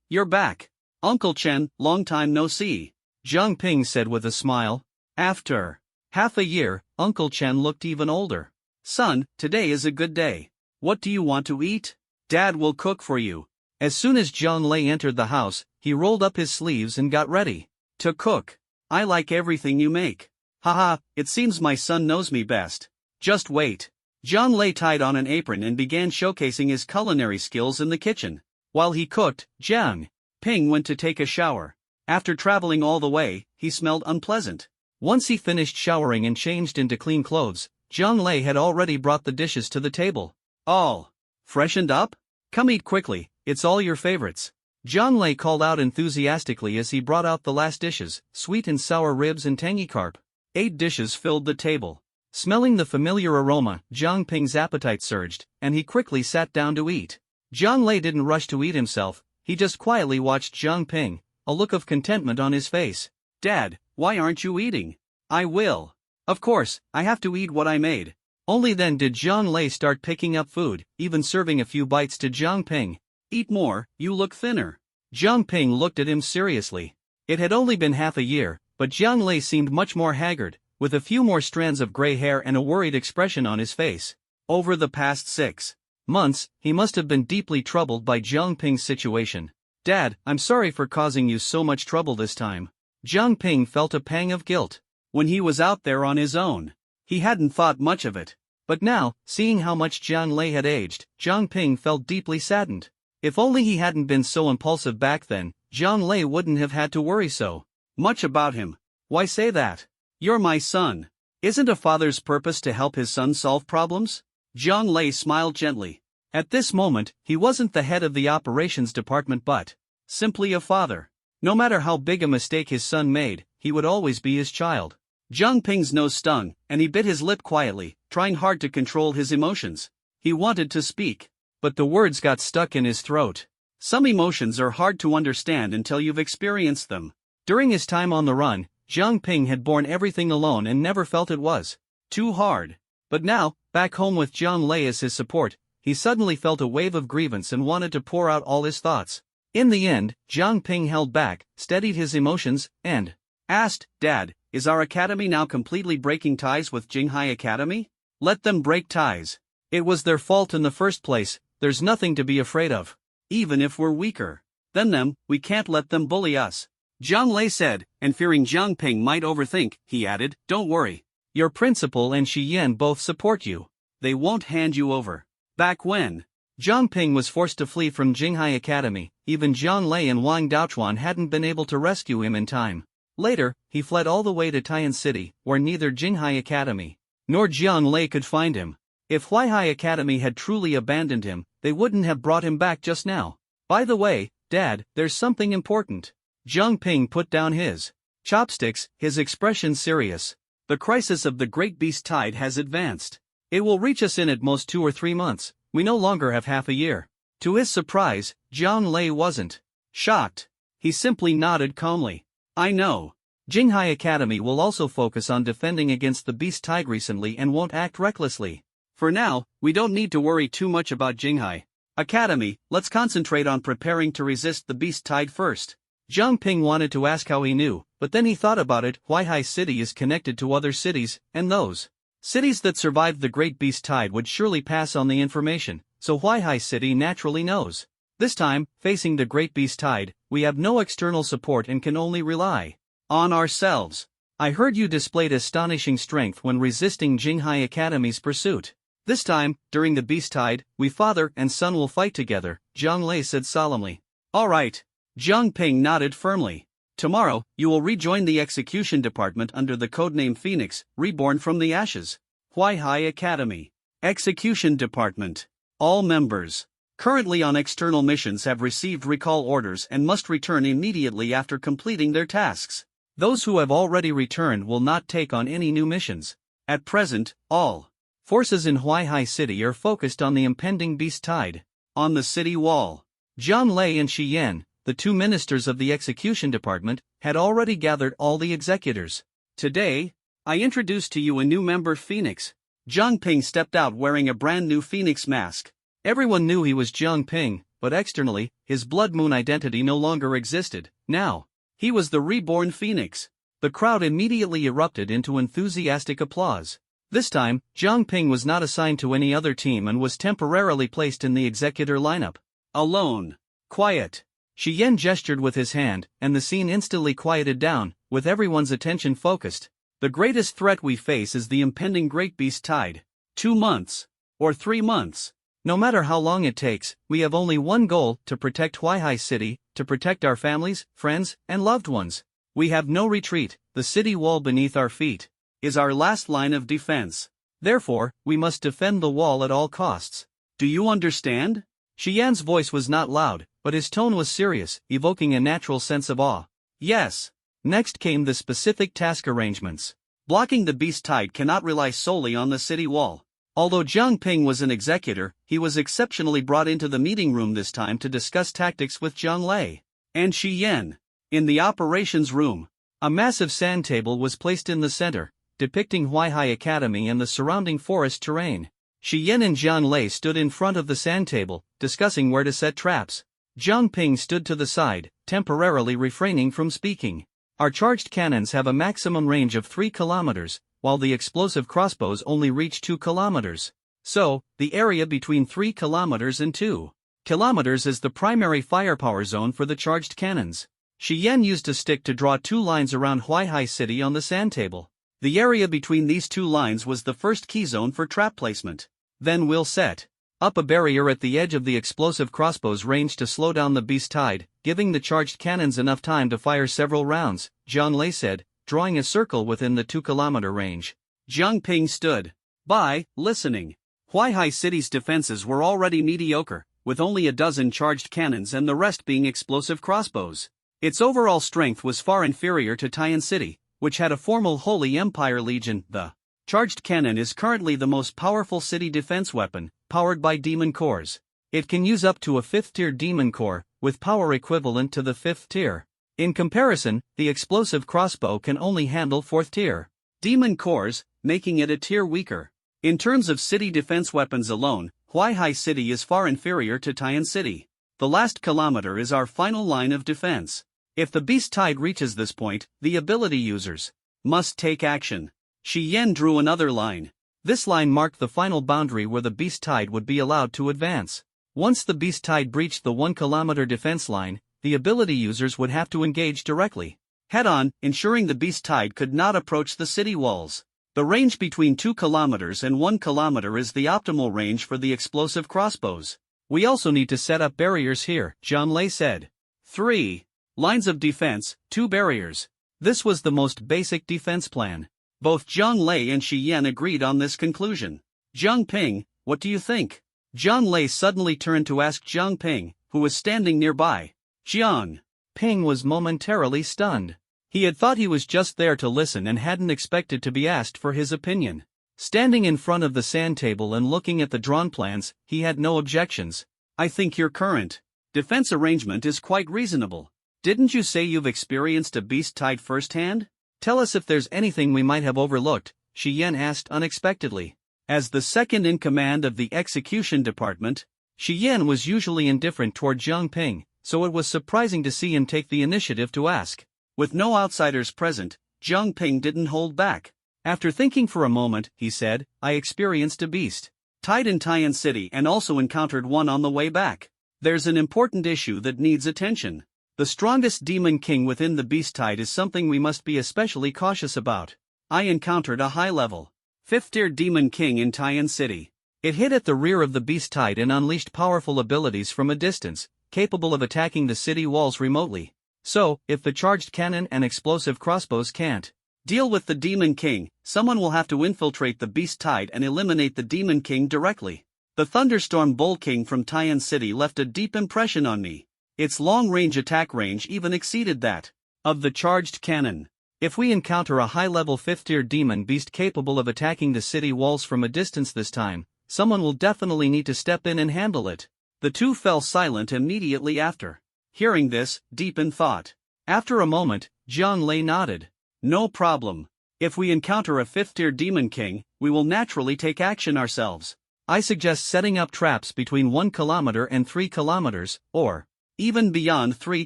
You're back. Uncle Chen, long time no see. Jiang Ping said with a smile. After half a year, Uncle Chen looked even older. Son, today is a good day. What do you want to eat? Dad will cook for you. As soon as Jiang Lei entered the house, he rolled up his sleeves and got ready to cook. I like everything you make. Haha, it seems my son knows me best. Just wait. Jiang Lei tied on an apron and began showcasing his culinary skills in the kitchen. While he cooked, Jiang Ping went to take a shower. After traveling all the way, he smelled unpleasant. Once he finished showering and changed into clean clothes, Jiang Lei had already brought the dishes to the table. All freshened up? Come eat quickly, it's all your favorites. Jiang Lei called out enthusiastically as he brought out the last dishes, sweet and sour ribs and tangy carp. 8 dishes filled the table. Smelling the familiar aroma, Jiang Ping's appetite surged, and he quickly sat down to eat. Jiang Lei didn't rush to eat himself, he just quietly watched Jiang Ping, a look of contentment on his face. Dad, why aren't you eating? I will. Of course, I have to eat what I made. Only then did Jiang Lei start picking up food, even serving a few bites to Jiang Ping. Eat more, you look thinner. Jiang Ping looked at him seriously. It had only been half a year, but Jiang Lei seemed much more haggard, with a few more strands of gray hair and a worried expression on his face. Over the past 6 months, he must have been deeply troubled by Jiang Ping's situation. Dad, I'm sorry for causing you so much trouble this time. Jiang Ping felt a pang of guilt. When he was out there on his own, he hadn't thought much of it. But now, seeing how much Jiang Lei had aged, Jiang Ping felt deeply saddened. If only he hadn't been so impulsive back then, Jiang Lei wouldn't have had to worry so much about him. Why say that? You're my son. Isn't a father's purpose to help his son solve problems? Jiang Lei smiled gently. At this moment, he wasn't the head of the operations department but simply a father. No matter how big a mistake his son made, he would always be his child. Jiang Ping's nose stung, and he bit his lip quietly, trying hard to control his emotions. He wanted to speak, but the words got stuck in his throat. Some emotions are hard to understand until you've experienced them. During his time on the run, Jiang Ping had borne everything alone and never felt it was too hard. But now, back home with Jiang Lei as his support, he suddenly felt a wave of grievance and wanted to pour out all his thoughts. In the end, Jiang Ping held back, steadied his emotions, and asked, Dad, is our academy now completely breaking ties with Jinghai Academy? Let them break ties. It was their fault in the first place, there's nothing to be afraid of. Even if we're weaker than them, we can't let them bully us. Jiang Lei said, and fearing Jiang Ping might overthink, he added, Don't worry. Your principal and Shi Yan both support you. They won't hand you over. Back when Jiang Ping was forced to flee from Jinghai Academy, even Jiang Lei and Wang Daochuan hadn't been able to rescue him in time. Later, he fled all the way to Tian City, where neither Jinghai Academy nor Jiang Lei could find him. If Huaihai Academy had truly abandoned him, they wouldn't have brought him back just now. By the way, Dad, there's something important. Jiang Ping put down his chopsticks, his expression serious. The crisis of the Great Beast Tide has advanced. It will reach us in at most 2 or 3 months. We no longer have half a year. To his surprise, Jiang Lei wasn't shocked. He simply nodded calmly. I know. Jinghai Academy will also focus on defending against the Beast Tide recently and won't act recklessly. For now, we don't need to worry too much about Jinghai Academy, let's concentrate on preparing to resist the Beast Tide first. Jiang Ping wanted to ask how he knew, but then he thought about it. Huaihai City is connected to other cities, and those cities that survived the Great Beast Tide would surely pass on the information, so Huaihai City naturally knows. This time, facing the Great Beast Tide, we have no external support and can only rely on ourselves. I heard you displayed astonishing strength when resisting Jinghai Academy's pursuit. This time, during the beast tide, we father and son will fight together, Zhang Lei said solemnly. All right. Zhang Ping nodded firmly. Tomorrow, you will rejoin the execution department under the codename Phoenix, reborn from the ashes. Huaihai Academy. Execution Department. All members currently on external missions have received recall orders and must return immediately after completing their tasks. Those who have already returned will not take on any new missions. At present, all forces in Huaihai City are focused on the impending beast tide. On the city wall, Zhang Lei and Shi Yan, the two ministers of the execution department, had already gathered all the executors. Today, I introduce to you a new member, Phoenix. Zhang Ping stepped out wearing a brand new Phoenix mask. Everyone knew he was Zhang Ping, but externally, his Blood Moon identity no longer existed. Now, he was the reborn Phoenix. The crowd immediately erupted into enthusiastic applause. This time, Zhang Ping was not assigned to any other team and was temporarily placed in the executor lineup. Alone. Quiet. Shi Yan gestured with his hand, and the scene instantly quieted down, with everyone's attention focused. The greatest threat we face is the impending Great Beast Tide. 2 months. Or 3 months. No matter how long it takes, we have only one goal: to protect Huaihai City, to protect our families, friends, and loved ones. We have no retreat. The city wall beneath our feet is our last line of defense. Therefore, we must defend the wall at all costs. Do you understand? Shi Yan's voice was not loud, but his tone was serious, evoking a natural sense of awe. Yes. Next came the specific task arrangements. Blocking the beast tide cannot rely solely on the city wall. Although Zhang Ping was an executor, he was exceptionally brought into the meeting room this time to discuss tactics with Zhang Lei and Shi Yan. In the operations room, a massive sand table was placed in the center, depicting Huaihai Academy and the surrounding forest terrain. Shi Yan and Zhang Lei stood in front of the sand table, discussing where to set traps. Zhang Ping stood to the side, temporarily refraining from speaking. Our charged cannons have a maximum range of 3 kilometers, while the explosive crossbows only reach 2 kilometers. So, the area between 3 kilometers and 2 kilometers is the primary firepower zone for the charged cannons. Shi Yan used a stick to draw 2 lines around Huaihai City on the sand table. The area between these 2 lines was the first key zone for trap placement. Then we'll set up a barrier at the edge of the explosive crossbow's range to slow down the beast tide, giving the charged cannons enough time to fire several rounds, Zhang Lei said, drawing a circle within the 2-kilometer range. Zhang Ping stood by, listening. Huaihai City's defenses were already mediocre, with only a dozen charged cannons and the rest being explosive crossbows. Its overall strength was far inferior to Taiyan City, which had a formal Holy Empire Legion. The charged cannon is currently the most powerful city defense weapon, powered by demon cores. It can use up to a 5th-tier demon core, with power equivalent to the 5th tier. In comparison, the explosive crossbow can only handle 4th tier demon cores, making it a tier weaker. In terms of city defense weapons alone, Huaihai City is far inferior to Taiyan City. The last kilometer is our final line of defense. If the beast tide reaches this point, the ability users must take action. Shi Yan drew another line. This line marked the final boundary where the beast tide would be allowed to advance. Once the beast tide breached the 1-kilometer defense line, the ability users would have to engage directly, head-on, ensuring the beast tide could not approach the city walls. The range between 2 kilometers and 1 kilometer is the optimal range for the explosive crossbows. We also need to set up barriers here, Zhang Lei said. 3 lines of defense, 2 barriers. This was the most basic defense plan. Both Zhang Lei and Shi Yan agreed on this conclusion. Zhang Ping, what do you think? Zhang Lei suddenly turned to ask Zhang Ping, who was standing nearby. Zhang Ping was momentarily stunned. He had thought he was just there to listen and hadn't expected to be asked for his opinion. Standing in front of the sand table and looking at the drawn plans, he had no objections. I think your current defense arrangement is quite reasonable. Didn't you say you've experienced a beast tide firsthand? Tell us if there's anything we might have overlooked, Shi Yan asked unexpectedly. As the second in command of the execution department, Shi Yan was usually indifferent toward Zhang Ping, so it was surprising to see him take the initiative to ask. With no outsiders present, Zhang Ping didn't hold back. After thinking for a moment, he said, I experienced a beast tide in Taiyan City and also encountered one on the way back. There's an important issue that needs attention. The strongest demon king within the beast tide is something we must be especially cautious about. I encountered a high-level 5th-tier demon king in Taiyan City. It hit at the rear of the beast tide and unleashed powerful abilities from a distance, capable of attacking the city walls remotely. So, if the charged cannon and explosive crossbows can't deal with the Demon King, someone will have to infiltrate the beast tide and eliminate the Demon King directly. The Thunderstorm Bull King from Tian City left a deep impression on me. Its long-range attack range even exceeded that of the charged cannon. If we encounter a high-level 5th-tier demon beast capable of attacking the city walls from a distance this time, someone will definitely need to step in and handle it. The two fell silent immediately after hearing this, deep in thought. After a moment, Zhang Lei nodded. No problem. If we encounter a 5th-tier Demon King, we will naturally take action ourselves. I suggest setting up traps between 1 kilometer and 3 kilometers, or even beyond 3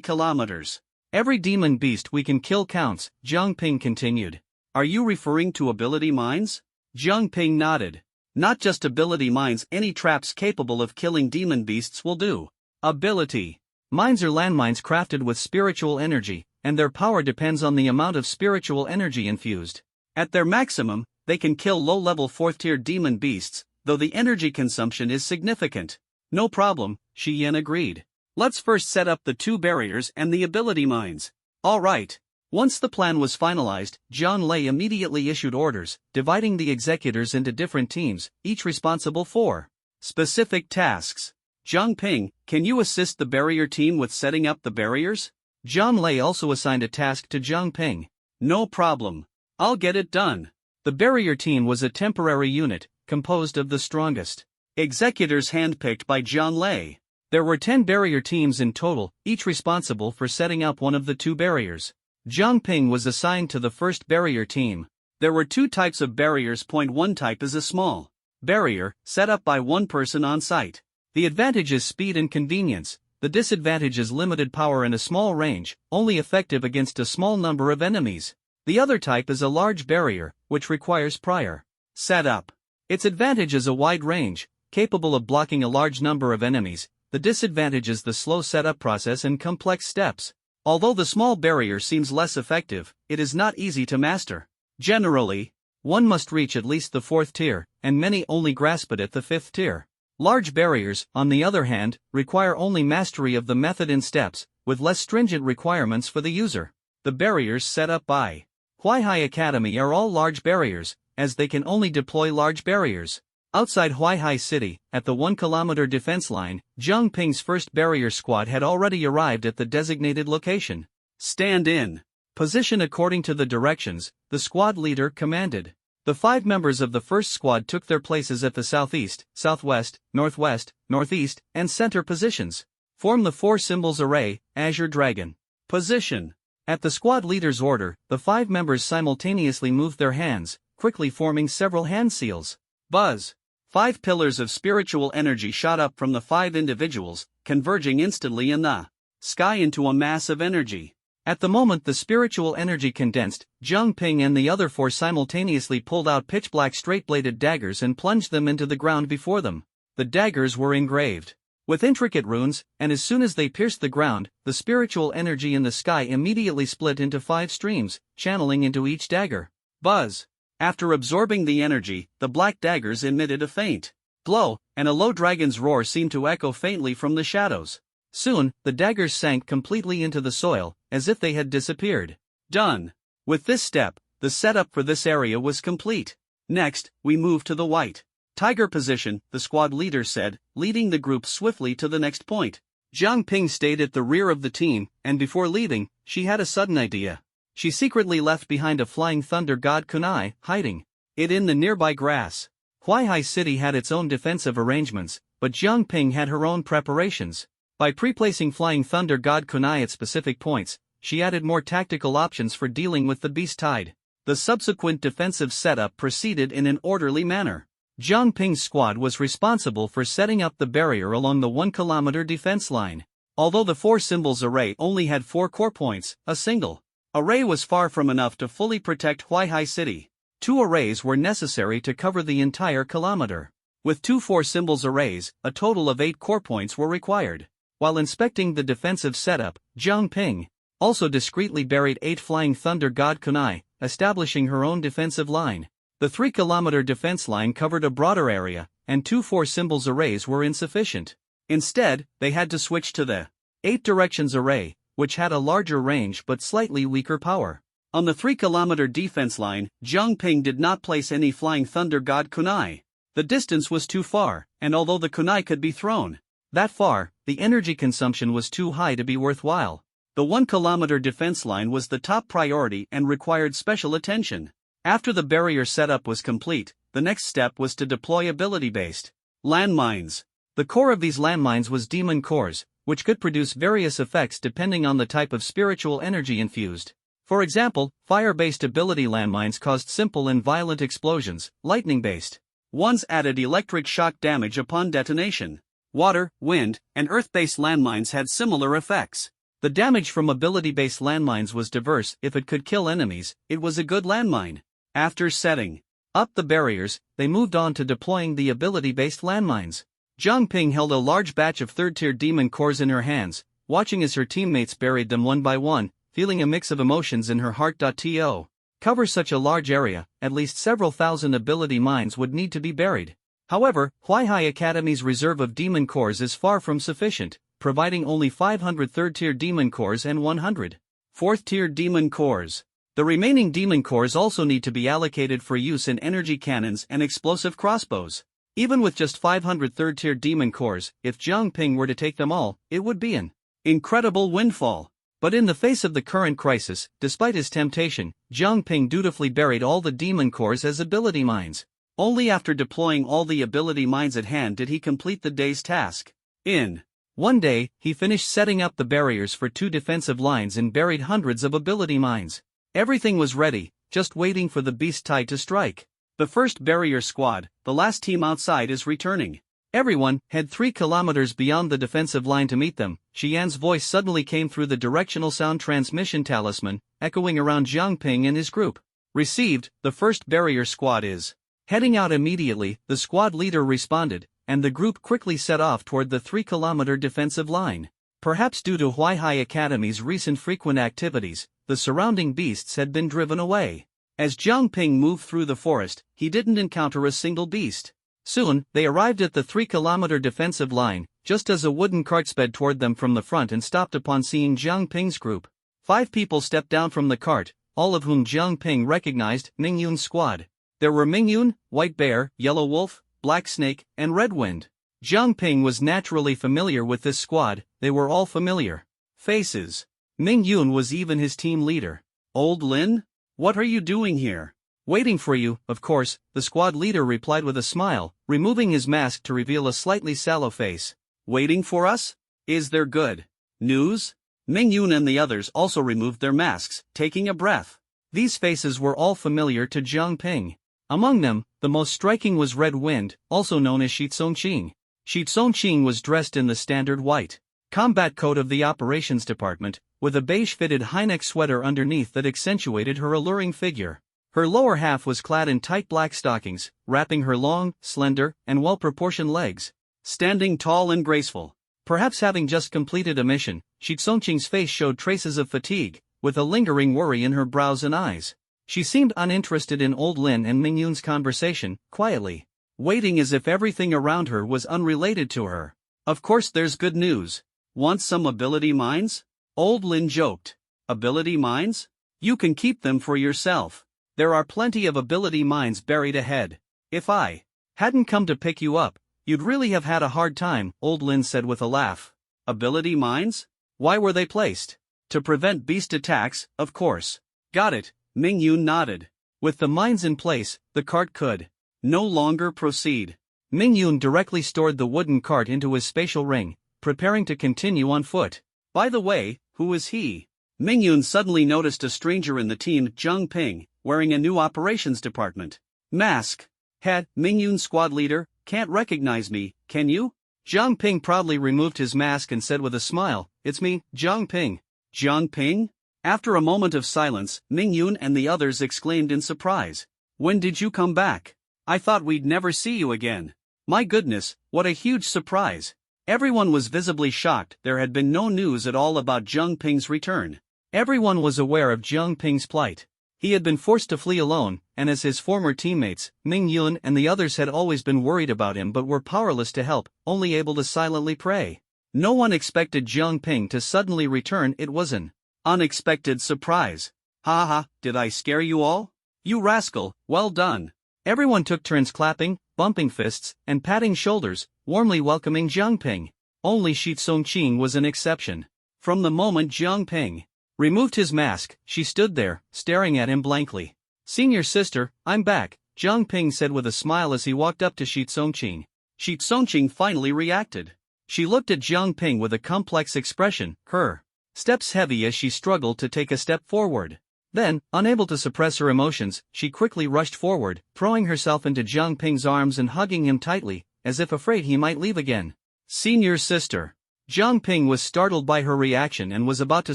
kilometers. Every demon beast we can kill counts, Zhang Ping continued. Are you referring to ability mines? Zhang Ping nodded. Not just ability mines, any traps capable of killing demon beasts will do. Ability mines are landmines crafted with spiritual energy, and their power depends on the amount of spiritual energy infused. At their maximum, they can kill low-level 4th-tier demon beasts, though the energy consumption is significant. No problem, Shi Yan agreed. Let's first set up the 2 barriers and the ability mines. Alright. Once the plan was finalized, Zhang Lei immediately issued orders, dividing the executors into different teams, each responsible for specific tasks. Zhang Ping, can you assist the barrier team with setting up the barriers? Zhang Lei also assigned a task to Zhang Ping. No problem. I'll get it done. The barrier team was a temporary unit, composed of the strongest executors handpicked by Zhang Lei. There were 10 barrier teams in total, each responsible for setting up one of the 2 barriers. Zhang Ping was assigned to the first barrier team. There were 2 types of barriers. One type is a small barrier, set up by 1 person on site. The advantage is speed and convenience. The disadvantage is limited power and a small range, only effective against a small number of enemies. The other type is a large barrier, which requires prior setup. Its advantage is a wide range, capable of blocking a large number of enemies. The disadvantage is the slow setup process and complex steps. Although the small barrier seems less effective, it is not easy to master. Generally, one must reach at least the 4th tier, and many only grasp it at the 5th tier. Large barriers, on the other hand, require only mastery of the method in steps, with less stringent requirements for the user. The barriers set up by Huaihai Academy are all large barriers, as they can only deploy large barriers. Outside Huaihai City, at the 1-kilometer defense line, Zhang Ping's first barrier squad had already arrived at the designated location. Stand in position according to the directions, the squad leader commanded. The 5 members of the first squad took their places at the southeast, southwest, northwest, northeast, and center positions. Form the 4 symbols array, Azure Dragon. Position. At the squad leader's order, the 5 members simultaneously moved their hands, quickly forming several hand seals. Buzz. 5 pillars of spiritual energy shot up from the 5 individuals, converging instantly in the sky into a mass of energy. At the moment the spiritual energy condensed, Zhang Ping and the other 4 simultaneously pulled out pitch-black straight-bladed daggers and plunged them into the ground before them. The daggers were engraved with intricate runes, and as soon as they pierced the ground, the spiritual energy in the sky immediately split into 5 streams, channeling into each dagger. Buzz. After absorbing the energy, the black daggers emitted a faint glow, and a low dragon's roar seemed to echo faintly from the shadows. Soon, the daggers sank completely into the soil, as if they had disappeared. Done. With this step, the setup for this area was complete. Next, we move to the white tiger position, the squad leader said, leading the group swiftly to the next point. Zhang Ping stayed at the rear of the team, and before leaving, she had a sudden idea. She secretly left behind a flying thunder god kunai, hiding it in the nearby grass. Huaihai City had its own defensive arrangements, but Zhang Ping had her own preparations. By pre-placing flying thunder god kunai at specific points, she added more tactical options for dealing with the beast tide. The subsequent defensive setup proceeded in an orderly manner. Zhang Ping's squad was responsible for setting up the barrier along the 1-kilometer defense line. Although the 4 symbols array only had 4 core points, a single array was far from enough to fully protect Huaihai City. 2 arrays were necessary to cover the entire kilometer. With 2 4 symbols arrays, a total of 8 core points were required. While inspecting the defensive setup, Zhang Ping also discreetly buried 8 flying thunder god kunai, establishing her own defensive line. The 3-kilometer defense line covered a broader area, and 2 4 symbols arrays were insufficient. Instead, they had to switch to the 8 directions array, which had a larger range but slightly weaker power. On the 3-kilometer defense line, Jiang Ping did not place any Flying Thunder God kunai. The distance was too far, and although the kunai could be thrown that far, the energy consumption was too high to be worthwhile. The 1-kilometer defense line was the top priority and required special attention. After the barrier setup was complete, the next step was to deploy ability-based landmines. The core of these landmines was demon cores, which could produce various effects depending on the type of spiritual energy infused. For example, fire-based ability landmines caused simple and violent explosions, lightning-based ones added electric shock damage upon detonation. Water, wind, and earth-based landmines had similar effects. The damage from ability-based landmines was diverse. If it could kill enemies, it was a good landmine. After setting up the barriers, they moved on to deploying the ability-based landmines. Jiang Ping held a large batch of third-tier demon cores in her hands, watching as her teammates buried them one by one, feeling a mix of emotions in her heart. To cover such a large area, at least several thousand ability mines would need to be buried. However, Huaihai Academy's reserve of demon cores is far from sufficient, providing only 500 third-tier demon cores and 100 fourth-tier demon cores. The remaining demon cores also need to be allocated for use in energy cannons and explosive crossbows. Even with just 500 third-tier demon cores, if Jiang Ping were to take them all, it would be an incredible windfall. But in the face of the current crisis, despite his temptation, Jiang Ping dutifully buried all the demon cores as ability mines. Only after deploying all the ability mines at hand did he complete the day's task. In one day, he finished setting up the barriers for 2 defensive lines and buried hundreds of ability mines. Everything was ready, just waiting for the beast tide to strike. The first barrier squad, the last team outside, is returning. Everyone head 3 kilometers beyond the defensive line to meet them. Xian's voice suddenly came through the directional sound transmission talisman, echoing around Jiang Ping and his group. Received, the first barrier squad is heading out immediately, the squad leader responded, and the group quickly set off toward the 3-kilometer defensive line. Perhaps due to Huaihai Academy's recent frequent activities, the surrounding beasts had been driven away. As Jiang Ping moved through the forest, he didn't encounter a single beast. Soon, they arrived at the 3-kilometer defensive line, just as a wooden cart sped toward them from the front and stopped upon seeing Jiang Ping's group. 5 people stepped down from the cart, all of whom Jiang Ping recognized: Mingyun's squad. There were Mingyun, White Bear, Yellow Wolf, Black Snake, and Red Wind. Jiang Ping was naturally familiar with this squad. They were all familiar faces. Mingyun was even his team leader. Old Lin? What are you doing here? Waiting for you, of course, the squad leader replied with a smile, removing his mask to reveal a slightly sallow face. Waiting for us? Is there good news? Mingyun and the others also removed their masks, taking a breath. These faces were all familiar to Jiang Ping. Among them, the most striking was Red Wind, also known as Shitsongqing. Shitsongqing was dressed in the standard white combat coat of the operations department, with a beige-fitted high-neck sweater underneath that accentuated her alluring figure. Her lower half was clad in tight black stockings, wrapping her long, slender, and well-proportioned legs. Standing tall and graceful, perhaps having just completed a mission, Shitsongqing's face showed traces of fatigue, with a lingering worry in her brows and eyes. She seemed uninterested in Old Lin and Mingyun's conversation, quietly waiting as if everything around her was unrelated to her. Of course there's good news. Want some ability mines? Old Lin joked. Ability mines? You can keep them for yourself. There are plenty of ability mines buried ahead. If I hadn't come to pick you up, you'd really have had a hard time, Old Lin said with a laugh. Ability mines? Why were they placed? To prevent beast attacks, of course. Got it, Mingyun nodded. With the mines in place, the cart could no longer proceed. Mingyun directly stored the wooden cart into his spatial ring, preparing to continue on foot. By the way, who is he? Mingyun suddenly noticed a stranger in the team, Jiang Ping, wearing a new operations department mask. Had Mingyun squad leader, can't recognize me, can you? Jiang Ping proudly removed his mask and said with a smile, it's me, Jiang Ping. Jiang Ping? After a moment of silence, Mingyun and the others exclaimed in surprise. When did you come back? I thought we'd never see you again. My goodness, what a huge surprise. Everyone was visibly shocked. There had been no news at all about Jiang Ping's return. Everyone was aware of Jiang Ping's plight. He had been forced to flee alone, and as his former teammates, Ming Yun and the others had always been worried about him but were powerless to help, only able to silently pray. No one expected Jiang Ping to suddenly return. It was an unexpected surprise. Ha ha, did I scare you all? You rascal, well done. Everyone took turns clapping, bumping fists, and patting shoulders, warmly welcoming Jiang Ping. Only Shi Tsongqing was an exception. From the moment Jiang Ping removed his mask, she stood there, staring at him blankly. Senior sister, I'm back, Jiang Ping said with a smile as he walked up to Shi Tsongqing. Shi Tsongqing finally reacted. She looked at Jiang Ping with a complex expression, her steps heavy as she struggled to take a step forward. Then, unable to suppress her emotions, she quickly rushed forward, throwing herself into Jiang Ping's arms and hugging him tightly, as if afraid he might leave again. Senior sister. Jiang Ping was startled by her reaction and was about to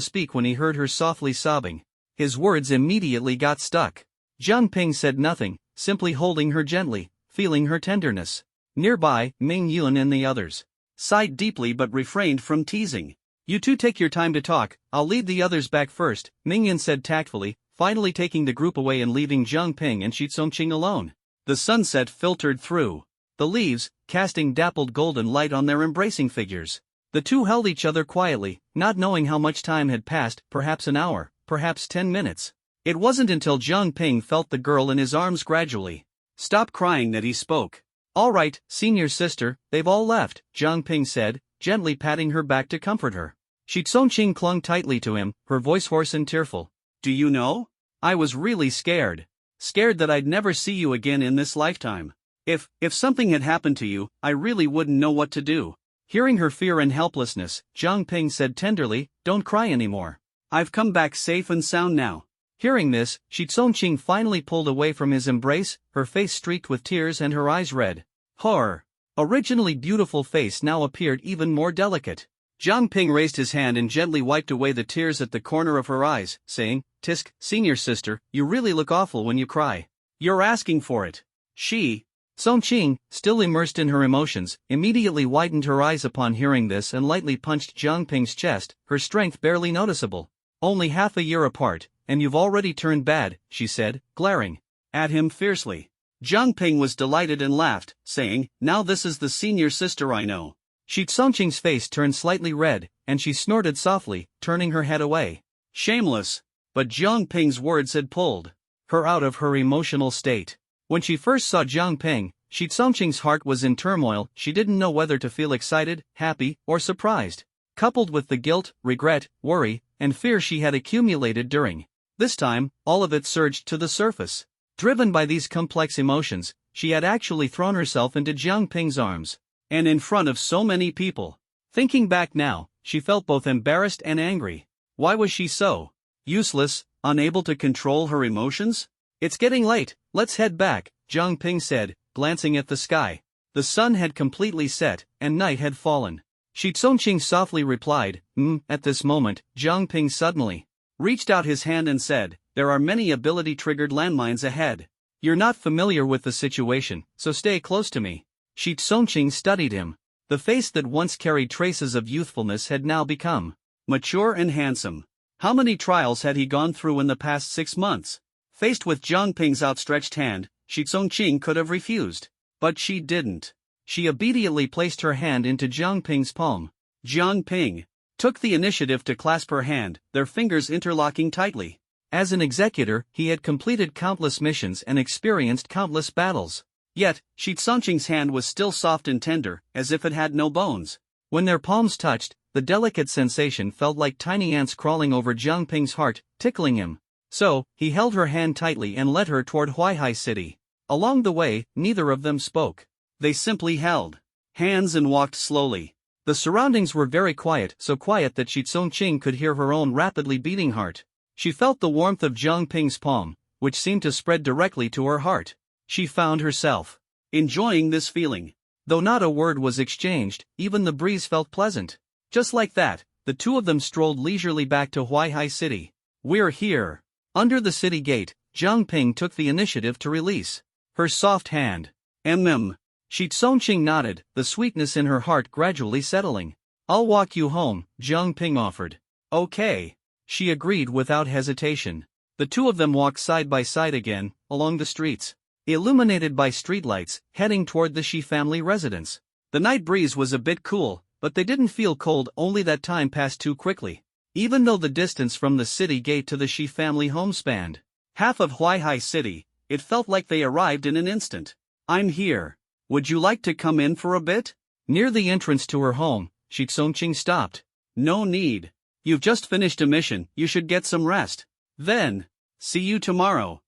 speak when he heard her softly sobbing. His words immediately got stuck. Jiang Ping said nothing, simply holding her gently, feeling her tenderness. Nearby, Ming Yun and the others sighed deeply but refrained from teasing. You two take your time to talk, I'll lead the others back first, Ming Yun said tactfully, finally taking the group away and leaving Jiang Ping and Shi Tsongqing alone. The sunset filtered through the leaves, casting dappled golden light on their embracing figures. The two held each other quietly, not knowing how much time had passed, perhaps an hour, perhaps 10 minutes. It wasn't until Jiang Ping felt the girl in his arms gradually stop crying that he spoke. All right, senior sister, they've all left, Jiang Ping said, gently patting her back to comfort her. Shi Tsongqing clung tightly to him, her voice hoarse and tearful. Do you know? I was really scared. Scared that I'd never see you again in this lifetime. If something had happened to you, I really wouldn't know what to do. Hearing her fear and helplessness, Jiang Ping said tenderly, don't cry anymore. I've come back safe and sound now. Hearing this, Shi Tsongqing finally pulled away from his embrace, her face streaked with tears and her eyes red. Her originally beautiful face now appeared even more delicate. Jiang Ping raised his hand and gently wiped away the tears at the corner of her eyes, saying, Tisk, senior sister, you really look awful when you cry. You're asking for it. Shi Tsongqing, still immersed in her emotions, immediately widened her eyes upon hearing this and lightly punched Jiang Ping's chest, her strength barely noticeable. Only half a year apart, and you've already turned bad, she said, glaring at him fiercely. Jiang Ping was delighted and laughed, saying, now this is the senior sister I know. Shi Tsongqing's face turned slightly red, and she snorted softly, turning her head away. Shameless. But Jiang Ping's words had pulled her out of her emotional state. When she first saw Jiang Ping, Shi Tsongqing's heart was in turmoil. She didn't know whether to feel excited, happy, or surprised. Coupled with the guilt, regret, worry, and fear she had accumulated during this time, all of it surged to the surface. Driven by these complex emotions, she had actually thrown herself into Jiang Ping's arms. And in front of so many people. Thinking back now, she felt both embarrassed and angry. Why was she so useless, unable to control her emotions? It's getting late, let's head back, Jiang Ping said, glancing at the sky. The sun had completely set, and night had fallen. Shi Tsongqing softly replied, At this moment, Jiang Ping suddenly reached out his hand and said, there are many ability-triggered landmines ahead. You're not familiar with the situation, so stay close to me. Shi Tsongqing studied him. The face that once carried traces of youthfulness had now become mature and handsome. How many trials had he gone through in the past 6 months? Faced with Jiang Ping's outstretched hand, Shi Tsongqing could have refused. But she didn't. She obediently placed her hand into Jiang Ping's palm. Jiang Ping took the initiative to clasp her hand, their fingers interlocking tightly. As an executor, he had completed countless missions and experienced countless battles. Yet, Shi Tsongqing's hand was still soft and tender, as if it had no bones. When their palms touched, the delicate sensation felt like tiny ants crawling over Jiang Ping's heart, tickling him. So, he held her hand tightly and led her toward Huaihai City. Along the way, neither of them spoke. They simply held hands and walked slowly. The surroundings were very quiet, so quiet that Shi Tsongqing could hear her own rapidly beating heart. She felt the warmth of Jiang Ping's palm, which seemed to spread directly to her heart. She found herself enjoying this feeling. Though not a word was exchanged, even the breeze felt pleasant. Just like that, the two of them strolled leisurely back to Huaihai City. We're here. Under the city gate, Jiang Ping took the initiative to release her soft hand. Shi Tsongqing nodded, the sweetness in her heart gradually settling. I'll walk you home, Jiang Ping offered. Okay. She agreed without hesitation. The two of them walked side by side again, along the streets, illuminated by streetlights, heading toward the Shi family residence. The night breeze was a bit cool, but they didn't feel cold, only that time passed too quickly. Even though the distance from the city gate to the Shi family home spanned half of Huaihai City, it felt like they arrived in an instant. "I'm here. Would you like to come in for a bit?" Near the entrance to her home, Shi Tsongqing stopped. "No need. You've just finished a mission, you should get some rest. Then, see you tomorrow."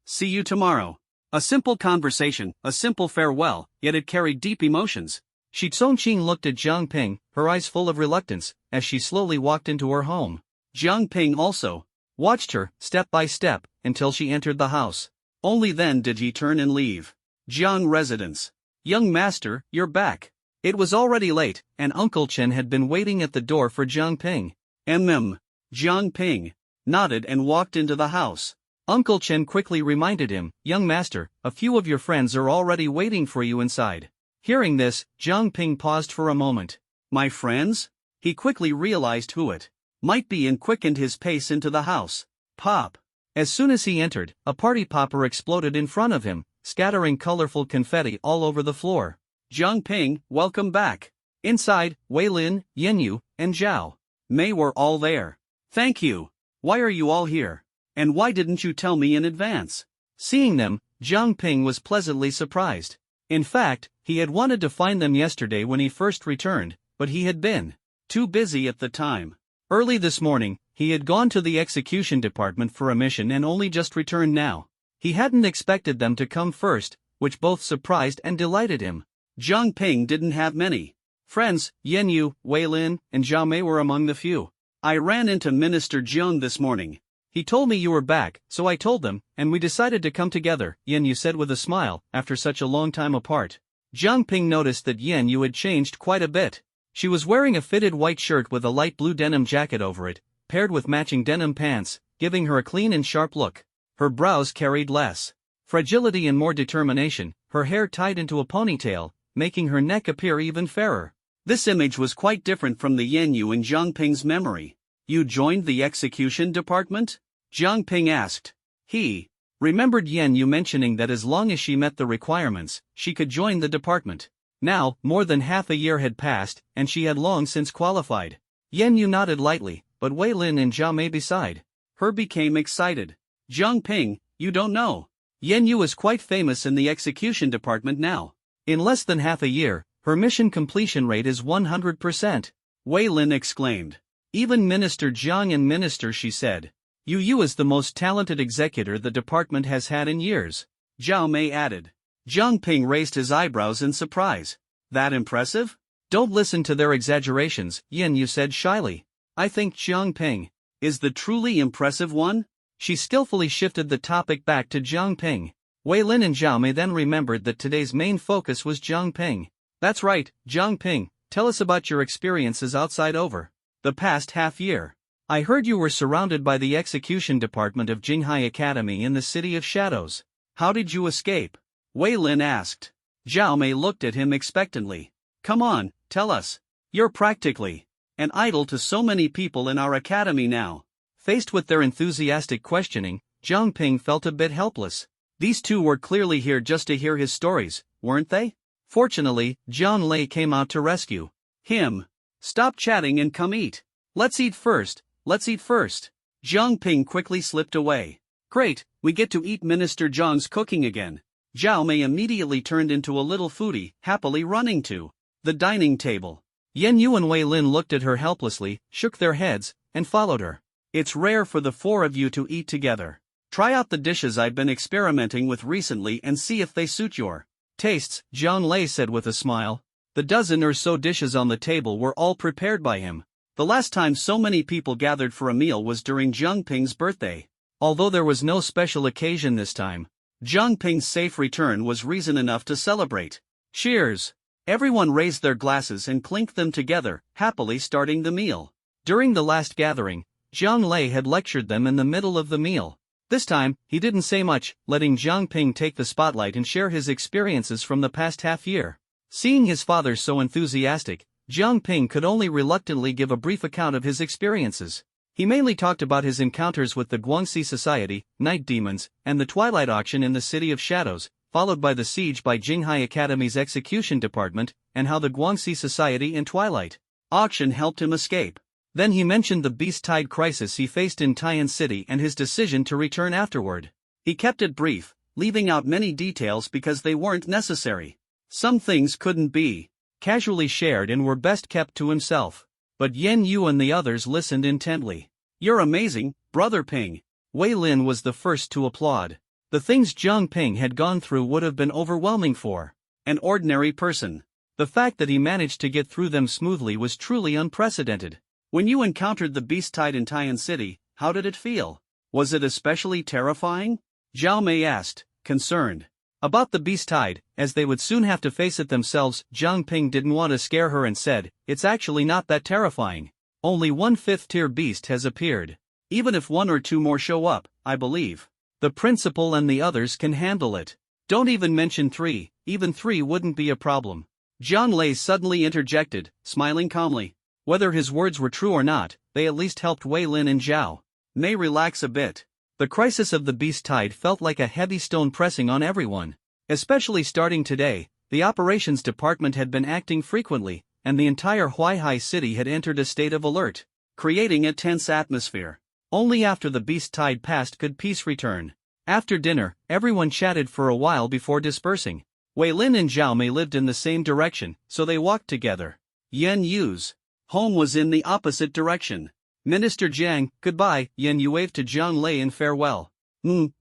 See you tomorrow." A simple conversation, a simple farewell, yet it carried deep emotions. Shi Tsongqing looked at Jiang Ping, her eyes full of reluctance, as she slowly walked into her home. Jiang Ping also watched her, step by step, until she entered the house. Only then did he turn and leave. Jiang residence. "Young master, you're back." It was already late, and Uncle Chen had been waiting at the door for Jiang Ping. Jiang Ping nodded and walked into the house. Uncle Chen quickly reminded him, "Young master, a few of your friends are already waiting for you inside." Hearing this, Jiang Ping paused for a moment. "My friends?" He quickly realized who it might be and quickened his pace into the house. Pop! As soon as he entered, a party popper exploded in front of him, scattering colorful confetti all over the floor. "Jiang Ping, welcome back." Inside, Wei Lin, Yenyu, and Zhao Mei were all there. "Thank you. Why are you all here? And why didn't you tell me in advance?" Seeing them, Jiang Ping was pleasantly surprised. In fact, he had wanted to find them yesterday when he first returned, but he had been too busy at the time. Early this morning, he had gone to the execution department for a mission and only just returned now. He hadn't expected them to come first, which both surprised and delighted him. Jiang Ping didn't have many friends. Yenyu, Wei Lin, and Zhao Mei were among the few. "I ran into Minister Jiang this morning. He told me you were back, so I told them, and we decided to come together," Yenyu said with a smile, after such a long time apart. Jiang Ping noticed that Yenyu had changed quite a bit. She was wearing a fitted white shirt with a light blue denim jacket over it, paired with matching denim pants, giving her a clean and sharp look. Her brows carried less fragility and more determination, her hair tied into a ponytail, making her neck appear even fairer. This image was quite different from the Yenyu in Jiang Ping's memory. "You joined the execution department?" Jiang Ping asked. He remembered Yenyu mentioning that as long as she met the requirements, she could join the department. Now, more than half a year had passed, and she had long since qualified. Yenyu nodded lightly, but Wei Lin and Zhao Mei beside her became excited. "Jiang Ping, you don't know. Yenyu is quite famous in the execution department now. In less than half a year, her mission completion rate is 100%. Wei Lin exclaimed. "Even Minister Jiang and Minister Shi said, You is the most talented executor the department has had in years," Zhao Mei added. Jiang Ping raised his eyebrows in surprise. "That impressive?" "Don't listen to their exaggerations," Yenyu said shyly. "I think Jiang Ping is the truly impressive one." She skillfully shifted the topic back to Jiang Ping. Wei Lin and Zhao Mei then remembered that today's main focus was Jiang Ping. "That's right, Jiang Ping, tell us about your experiences outside over the past half year. I heard you were surrounded by the execution department of Jinghai Academy in the City of Shadows. How did you escape?" Wei Lin asked. Zhao Mei looked at him expectantly. "Come on, tell us. You're practically an idol to so many people in our academy now." Faced with their enthusiastic questioning, Jiang Ping felt a bit helpless. These two were clearly here just to hear his stories, weren't they? Fortunately, Jiang Lei came out to rescue him. "Stop chatting and come eat. Let's eat first. Let's eat first." Jiang Ping quickly slipped away. "Great, we get to eat Minister Jiang's cooking again." Zhao Mei immediately turned into a little foodie, happily running to the dining table. Yenyu and Wei Lin looked at her helplessly, shook their heads, and followed her. "It's rare for the four of you to eat together. Try out the dishes I've been experimenting with recently and see if they suit your tastes," Jiang Lei said with a smile. The dozen or so dishes on the table were all prepared by him. The last time so many people gathered for a meal was during Jiang Ping's birthday. Although there was no special occasion this time, Jiang Ping's safe return was reason enough to celebrate. Cheers! Everyone raised their glasses and clinked them together, happily starting the meal. During the last gathering, Jiang Lei had lectured them in the middle of the meal. This time, he didn't say much, letting Jiang Ping take the spotlight and share his experiences from the past half year. Seeing his father so enthusiastic, Jiang Ping could only reluctantly give a brief account of his experiences. He mainly talked about his encounters with the Guangxi Society, night demons, and the Twilight Auction in the City of Shadows, followed by the siege by Jinghai Academy's execution department, and how the Guangxi Society and Twilight Auction helped him escape. Then he mentioned the Beast Tide crisis he faced in Tian City and his decision to return afterward. He kept it brief, leaving out many details because they weren't necessary. Some things couldn't be casually shared and were best kept to himself. But Yan Yu and the others listened intently. "You're amazing, Brother Ping." Wei Lin was the first to applaud. The things Jiang Ping had gone through would have been overwhelming for an ordinary person. The fact that he managed to get through them smoothly was truly unprecedented. "When you encountered the Beast Tide in Tian City, how did it feel? Was it especially terrifying?" Zhao Mei asked, concerned. About the Beast Tide, as they would soon have to face it themselves, Jiang Ping didn't want to scare her and said, "It's actually not that terrifying. Only one 5th-tier beast has appeared. Even if 1 or 2 more show up, I believe the principal and the others can handle it. Don't even mention 3, even 3 wouldn't be a problem." Zhang Lei suddenly interjected, smiling calmly. Whether his words were true or not, they at least helped Wei Lin and Zhao Mei relax a bit. The crisis of the Beast Tide felt like a heavy stone pressing on everyone. Especially starting today, the operations department had been acting frequently, and the entire Huaihai city had entered a state of alert, creating a tense atmosphere. Only after the Beast Tide passed could peace return. After dinner, everyone chatted for a while before dispersing. Wei Lin and Zhao Mei lived in the same direction, so they walked together. Yan Yu's home was in the opposite direction. "Minister Jiang, goodbye," Yan Yu waved to Zhang Lei in farewell.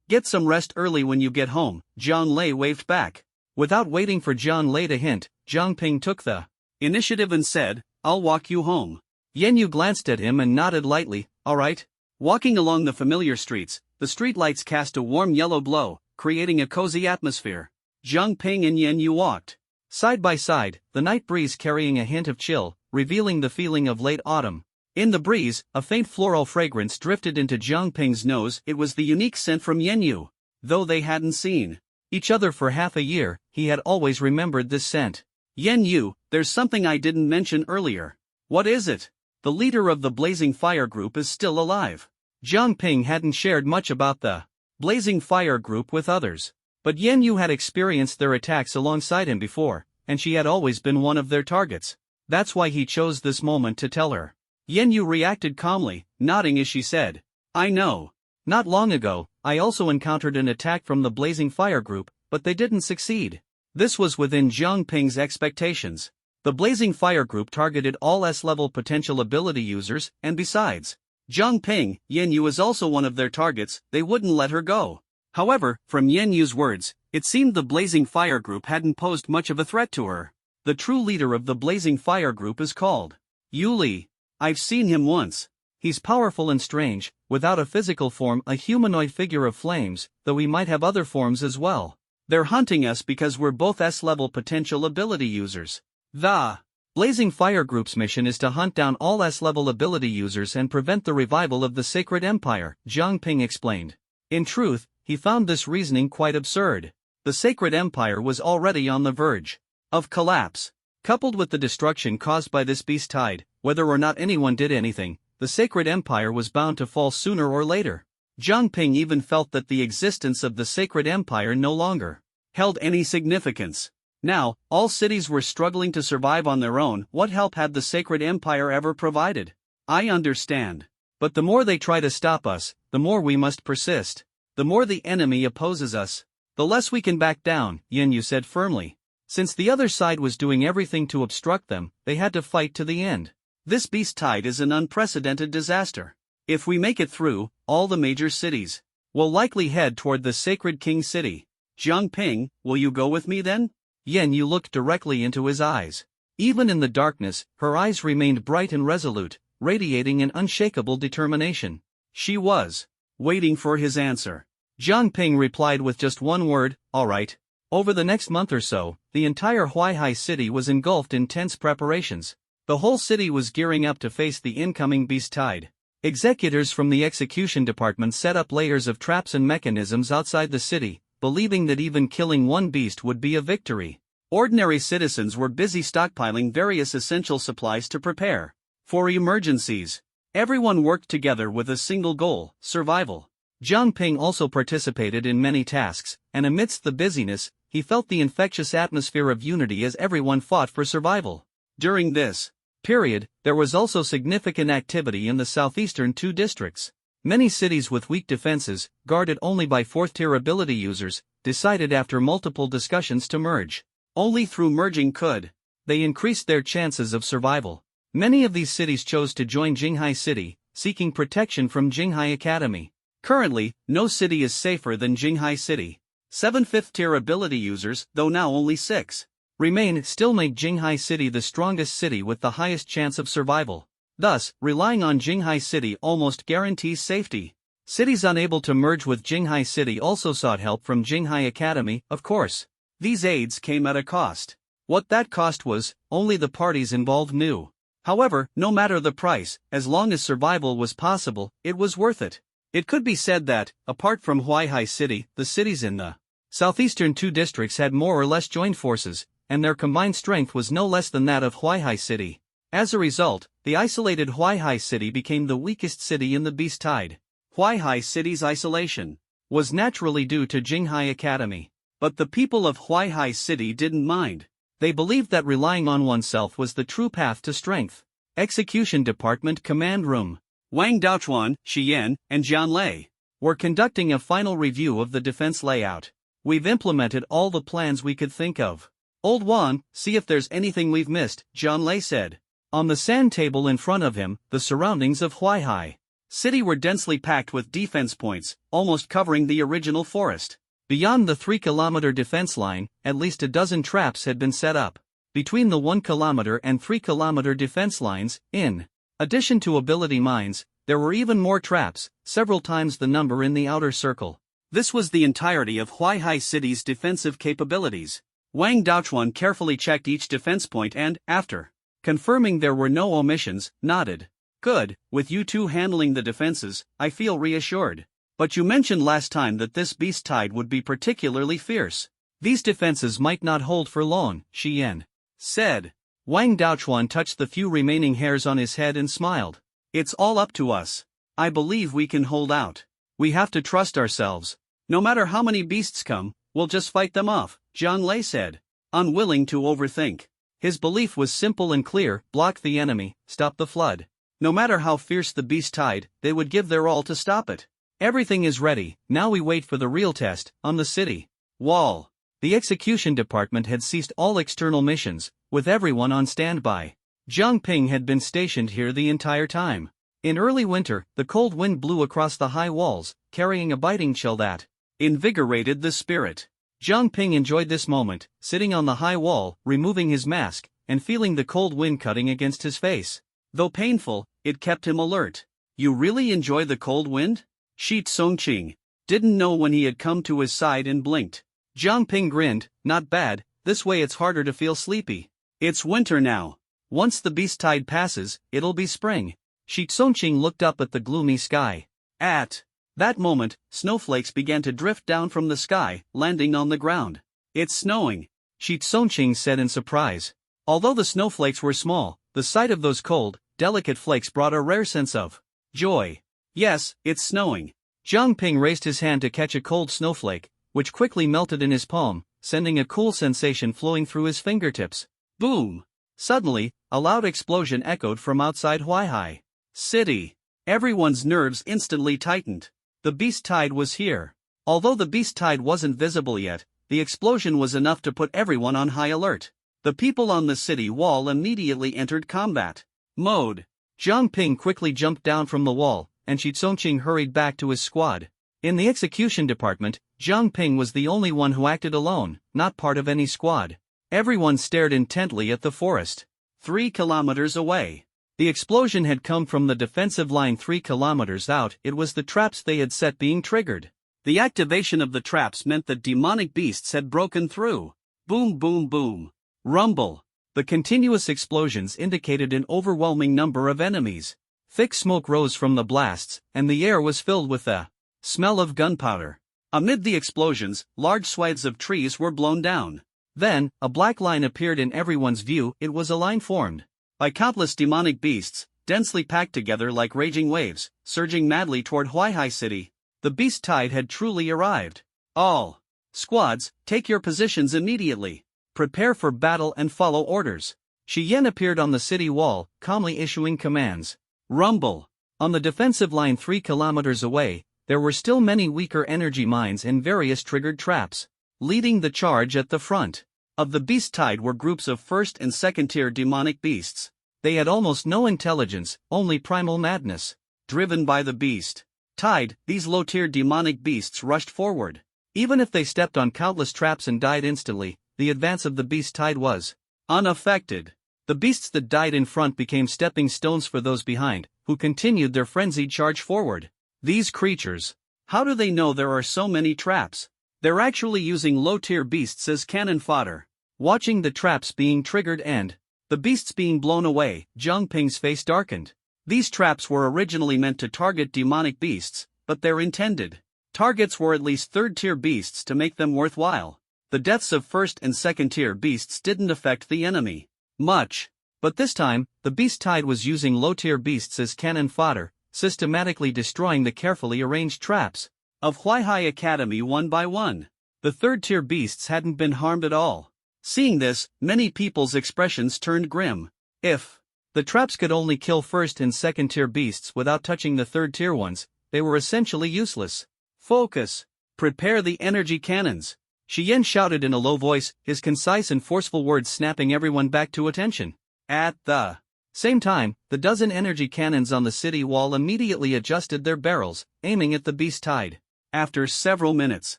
Get some rest early when you get home," Zhang Lei waved back. Without waiting for Zhang Lei to hint, Jiang Ping took the initiative and said, "I'll walk you home." Yan Yu glanced at him and nodded lightly, "All right." Walking along the familiar streets, the streetlights cast a warm yellow glow, creating a cozy atmosphere. Jiang Ping and Yan Yu walked side by side, the night breeze carrying a hint of chill, revealing the feeling of late autumn. In the breeze, a faint floral fragrance drifted into Jiang Ping's nose. It was the unique scent from Yan Yu. Though they hadn't seen each other for half a year, he had always remembered this scent. "Yan Yu, there's something I didn't mention earlier." "What is it?" "The leader of the Blazing Fire Group is still alive." Jiang Ping hadn't shared much about the Blazing Fire Group with others. But Yan Yu had experienced their attacks alongside him before, and she had always been one of their targets. That's why he chose this moment to tell her. Yan Yu reacted calmly, nodding as she said, "I know. Not long ago, I also encountered an attack from the Blazing Fire Group, but they didn't succeed." This was within Jiang Ping's expectations. The Blazing Fire Group targeted all S-level potential ability users, and besides Jiang Ping, Yan Yu is also one of their targets. They wouldn't let her go. However, from Yan Yu's words, it seemed the Blazing Fire Group hadn't posed much of a threat to her. The true leader of the Blazing Fire Group is called Yu Li. I've seen him once. He's powerful and strange, without a physical form, a humanoid figure of flames, though he might have other forms as well. They're hunting us because we're both S-level potential ability users. The Blazing Fire Group's mission is to hunt down all S-level ability users and prevent the revival of the Sacred Empire, Jiang Ping explained. In truth, he found this reasoning quite absurd. The Sacred Empire was already on the verge of collapse. Coupled with the destruction caused by this Beast Tide, whether or not anyone did anything, the Sacred Empire was bound to fall sooner or later. Jiang Ping even felt that the existence of the Sacred Empire no longer held any significance. Now, all cities were struggling to survive on their own. What help had the Sacred Empire ever provided? I understand. But the more they try to stop us, the more we must persist. The more the enemy opposes us, the less we can back down, Yan Yu said firmly. Since the other side was doing everything to obstruct them, they had to fight to the end. This Beast Tide is an unprecedented disaster. If we make it through, all the major cities will likely head toward the Sacred King City. Jiang Ping, will you go with me then? Yan Yu looked directly into his eyes. Even in the darkness, her eyes remained bright and resolute, radiating an unshakable determination. She was waiting for his answer. Jiang Ping replied with just one word, "All right." Over the next month or so, the entire Huaihai city was engulfed in tense preparations. The whole city was gearing up to face the incoming Beast Tide. Executors from the execution department set up layers of traps and mechanisms outside the city, believing that even killing one beast would be a victory. Ordinary citizens were busy stockpiling various essential supplies to prepare for emergencies. Everyone worked together with a single goal: survival. Jiang Ping also participated in many tasks, and amidst the busyness, he felt the infectious atmosphere of unity as everyone fought for survival. During this period, there was also significant activity in the southeastern two districts. Many cities with weak defenses, guarded only by fourth-tier ability users, decided after multiple discussions to merge. Only through merging could they increase their chances of survival. Many of these cities chose to join Jinghai City, seeking protection from Jinghai Academy. Currently, no city is safer than Jinghai City. 7 fifth-tier ability users, though now only 6, remain, still make Jinghai City the strongest city with the highest chance of survival. Thus, relying on Jinghai City almost guarantees safety. Cities unable to merge with Jinghai City also sought help from Jinghai Academy, of course. These aids came at a cost. What that cost was, only the parties involved knew. However, no matter the price, as long as survival was possible, it was worth it. It could be said that, apart from Huaihai City, the cities in the southeastern two districts had more or less joined forces, and their combined strength was no less than that of Huaihai City. As a result, the isolated Huaihai City became the weakest city in the Beast Tide. Huaihai City's isolation was naturally due to Jinghai Academy. But the people of Huaihai City didn't mind. They believed that relying on oneself was the true path to strength. Execution Department Command Room. Wang Daochuan, Shi Yan, and Jian Lei were conducting a final review of the defense layout. We've implemented all the plans we could think of. Old Wan, see if there's anything we've missed, Jian Lei said. On the sand table in front of him, the surroundings of Huaihai City were densely packed with defense points, almost covering the original forest. Beyond the 3-kilometer defense line, at least a dozen traps had been set up. Between the 1-kilometer and 3-kilometer defense lines, in addition to ability mines, there were even more traps, several times the number in the outer circle. This was the entirety of Huaihai City's defensive capabilities. Wang Daochuan carefully checked each defense point and, after confirming there were no omissions, nodded. Good, with you two handling the defenses, I feel reassured. But you mentioned last time that this Beast Tide would be particularly fierce. These defenses might not hold for long, Shi Yan said. Wang Daochuan touched the few remaining hairs on his head and smiled. It's all up to us. I believe we can hold out. We have to trust ourselves. No matter how many beasts come, we'll just fight them off, Jiang Lei said, unwilling to overthink. His belief was simple and clear: block the enemy, stop the flood. No matter how fierce the Beast Tide, they would give their all to stop it. Everything is ready, now we wait for the real test, on the city wall. The execution department had ceased all external missions, with everyone on standby. Jiang Ping had been stationed here the entire time. In early winter, the cold wind blew across the high walls, carrying a biting chill that invigorated the spirit. Jiang Ping enjoyed this moment, sitting on the high wall, removing his mask, and feeling the cold wind cutting against his face. Though painful, it kept him alert. You really enjoy the cold wind? Shi Tsongqing didn't know when he had come to his side and blinked. Jiang Ping grinned. Not bad, this way it's harder to feel sleepy. It's winter now. Once the Beast Tide passes, it'll be spring. Shi Tsongqing looked up at the gloomy sky. At that moment, snowflakes began to drift down from the sky, landing on the ground. It's snowing, Shi Tsongqing said in surprise. Although the snowflakes were small, the sight of those cold, delicate flakes brought a rare sense of joy. Yes, it's snowing. Jiang Ping raised his hand to catch a cold snowflake, which quickly melted in his palm, sending a cool sensation flowing through his fingertips. Boom! Suddenly, a loud explosion echoed from outside Huaihai City. Everyone's nerves instantly tightened. The Beast Tide was here. Although the Beast Tide wasn't visible yet, the explosion was enough to put everyone on high alert. The people on the city wall immediately entered combat mode. Jiang Ping quickly jumped down from the wall, and Shi Tsongqing hurried back to his squad. In the execution department, Jiang Ping was the only one who acted alone, not part of any squad. Everyone stared intently at the forest. 3 kilometers away. The explosion had come from the defensive line 3 kilometers out. It was the traps they had set being triggered. The activation of the traps meant that demonic beasts had broken through. Boom, boom, boom. Rumble. The continuous explosions indicated an overwhelming number of enemies. Thick smoke rose from the blasts, and the air was filled with the smell of gunpowder. Amid the explosions, large swathes of trees were blown down. Then, a black line appeared in everyone's view. It was a line formed by countless demonic beasts, densely packed together like raging waves, surging madly toward Huaihai City. The beast tide had truly arrived. All squads, take your positions immediately. Prepare for battle and follow orders. Shi Yan appeared on the city wall, calmly issuing commands. Rumble. On the defensive line 3 kilometers away, there were still many weaker energy mines and various triggered traps. Leading the charge at the front of the beast tide were groups of first and second tier demonic beasts. They had almost no intelligence, only primal madness. Driven by the beast tide, these low-tier demonic beasts rushed forward. Even if they stepped on countless traps and died instantly, the advance of the beast tide was unaffected. The beasts that died in front became stepping stones for those behind, who continued their frenzied charge forward. These creatures, how do they know there are so many traps? They're actually using low-tier beasts as cannon fodder. Watching the traps being triggered and the beasts being blown away, Zhang Ping's face darkened. These traps were originally meant to target demonic beasts, but their intended targets were at least third-tier beasts to make them worthwhile. The deaths of first and second-tier beasts didn't affect the enemy much. But this time, the beast tide was using low-tier beasts as cannon fodder, systematically destroying the carefully arranged traps of Huaihai Academy one by one. The third-tier beasts hadn't been harmed at all. Seeing this, many people's expressions turned grim. If the traps could only kill first and second-tier beasts without touching the third-tier ones, they were essentially useless. Focus. Prepare the energy cannons. Shi Yan shouted in a low voice, his concise and forceful words snapping everyone back to attention. At the same time, the dozen energy cannons on the city wall immediately adjusted their barrels, aiming at the beast tide. After several minutes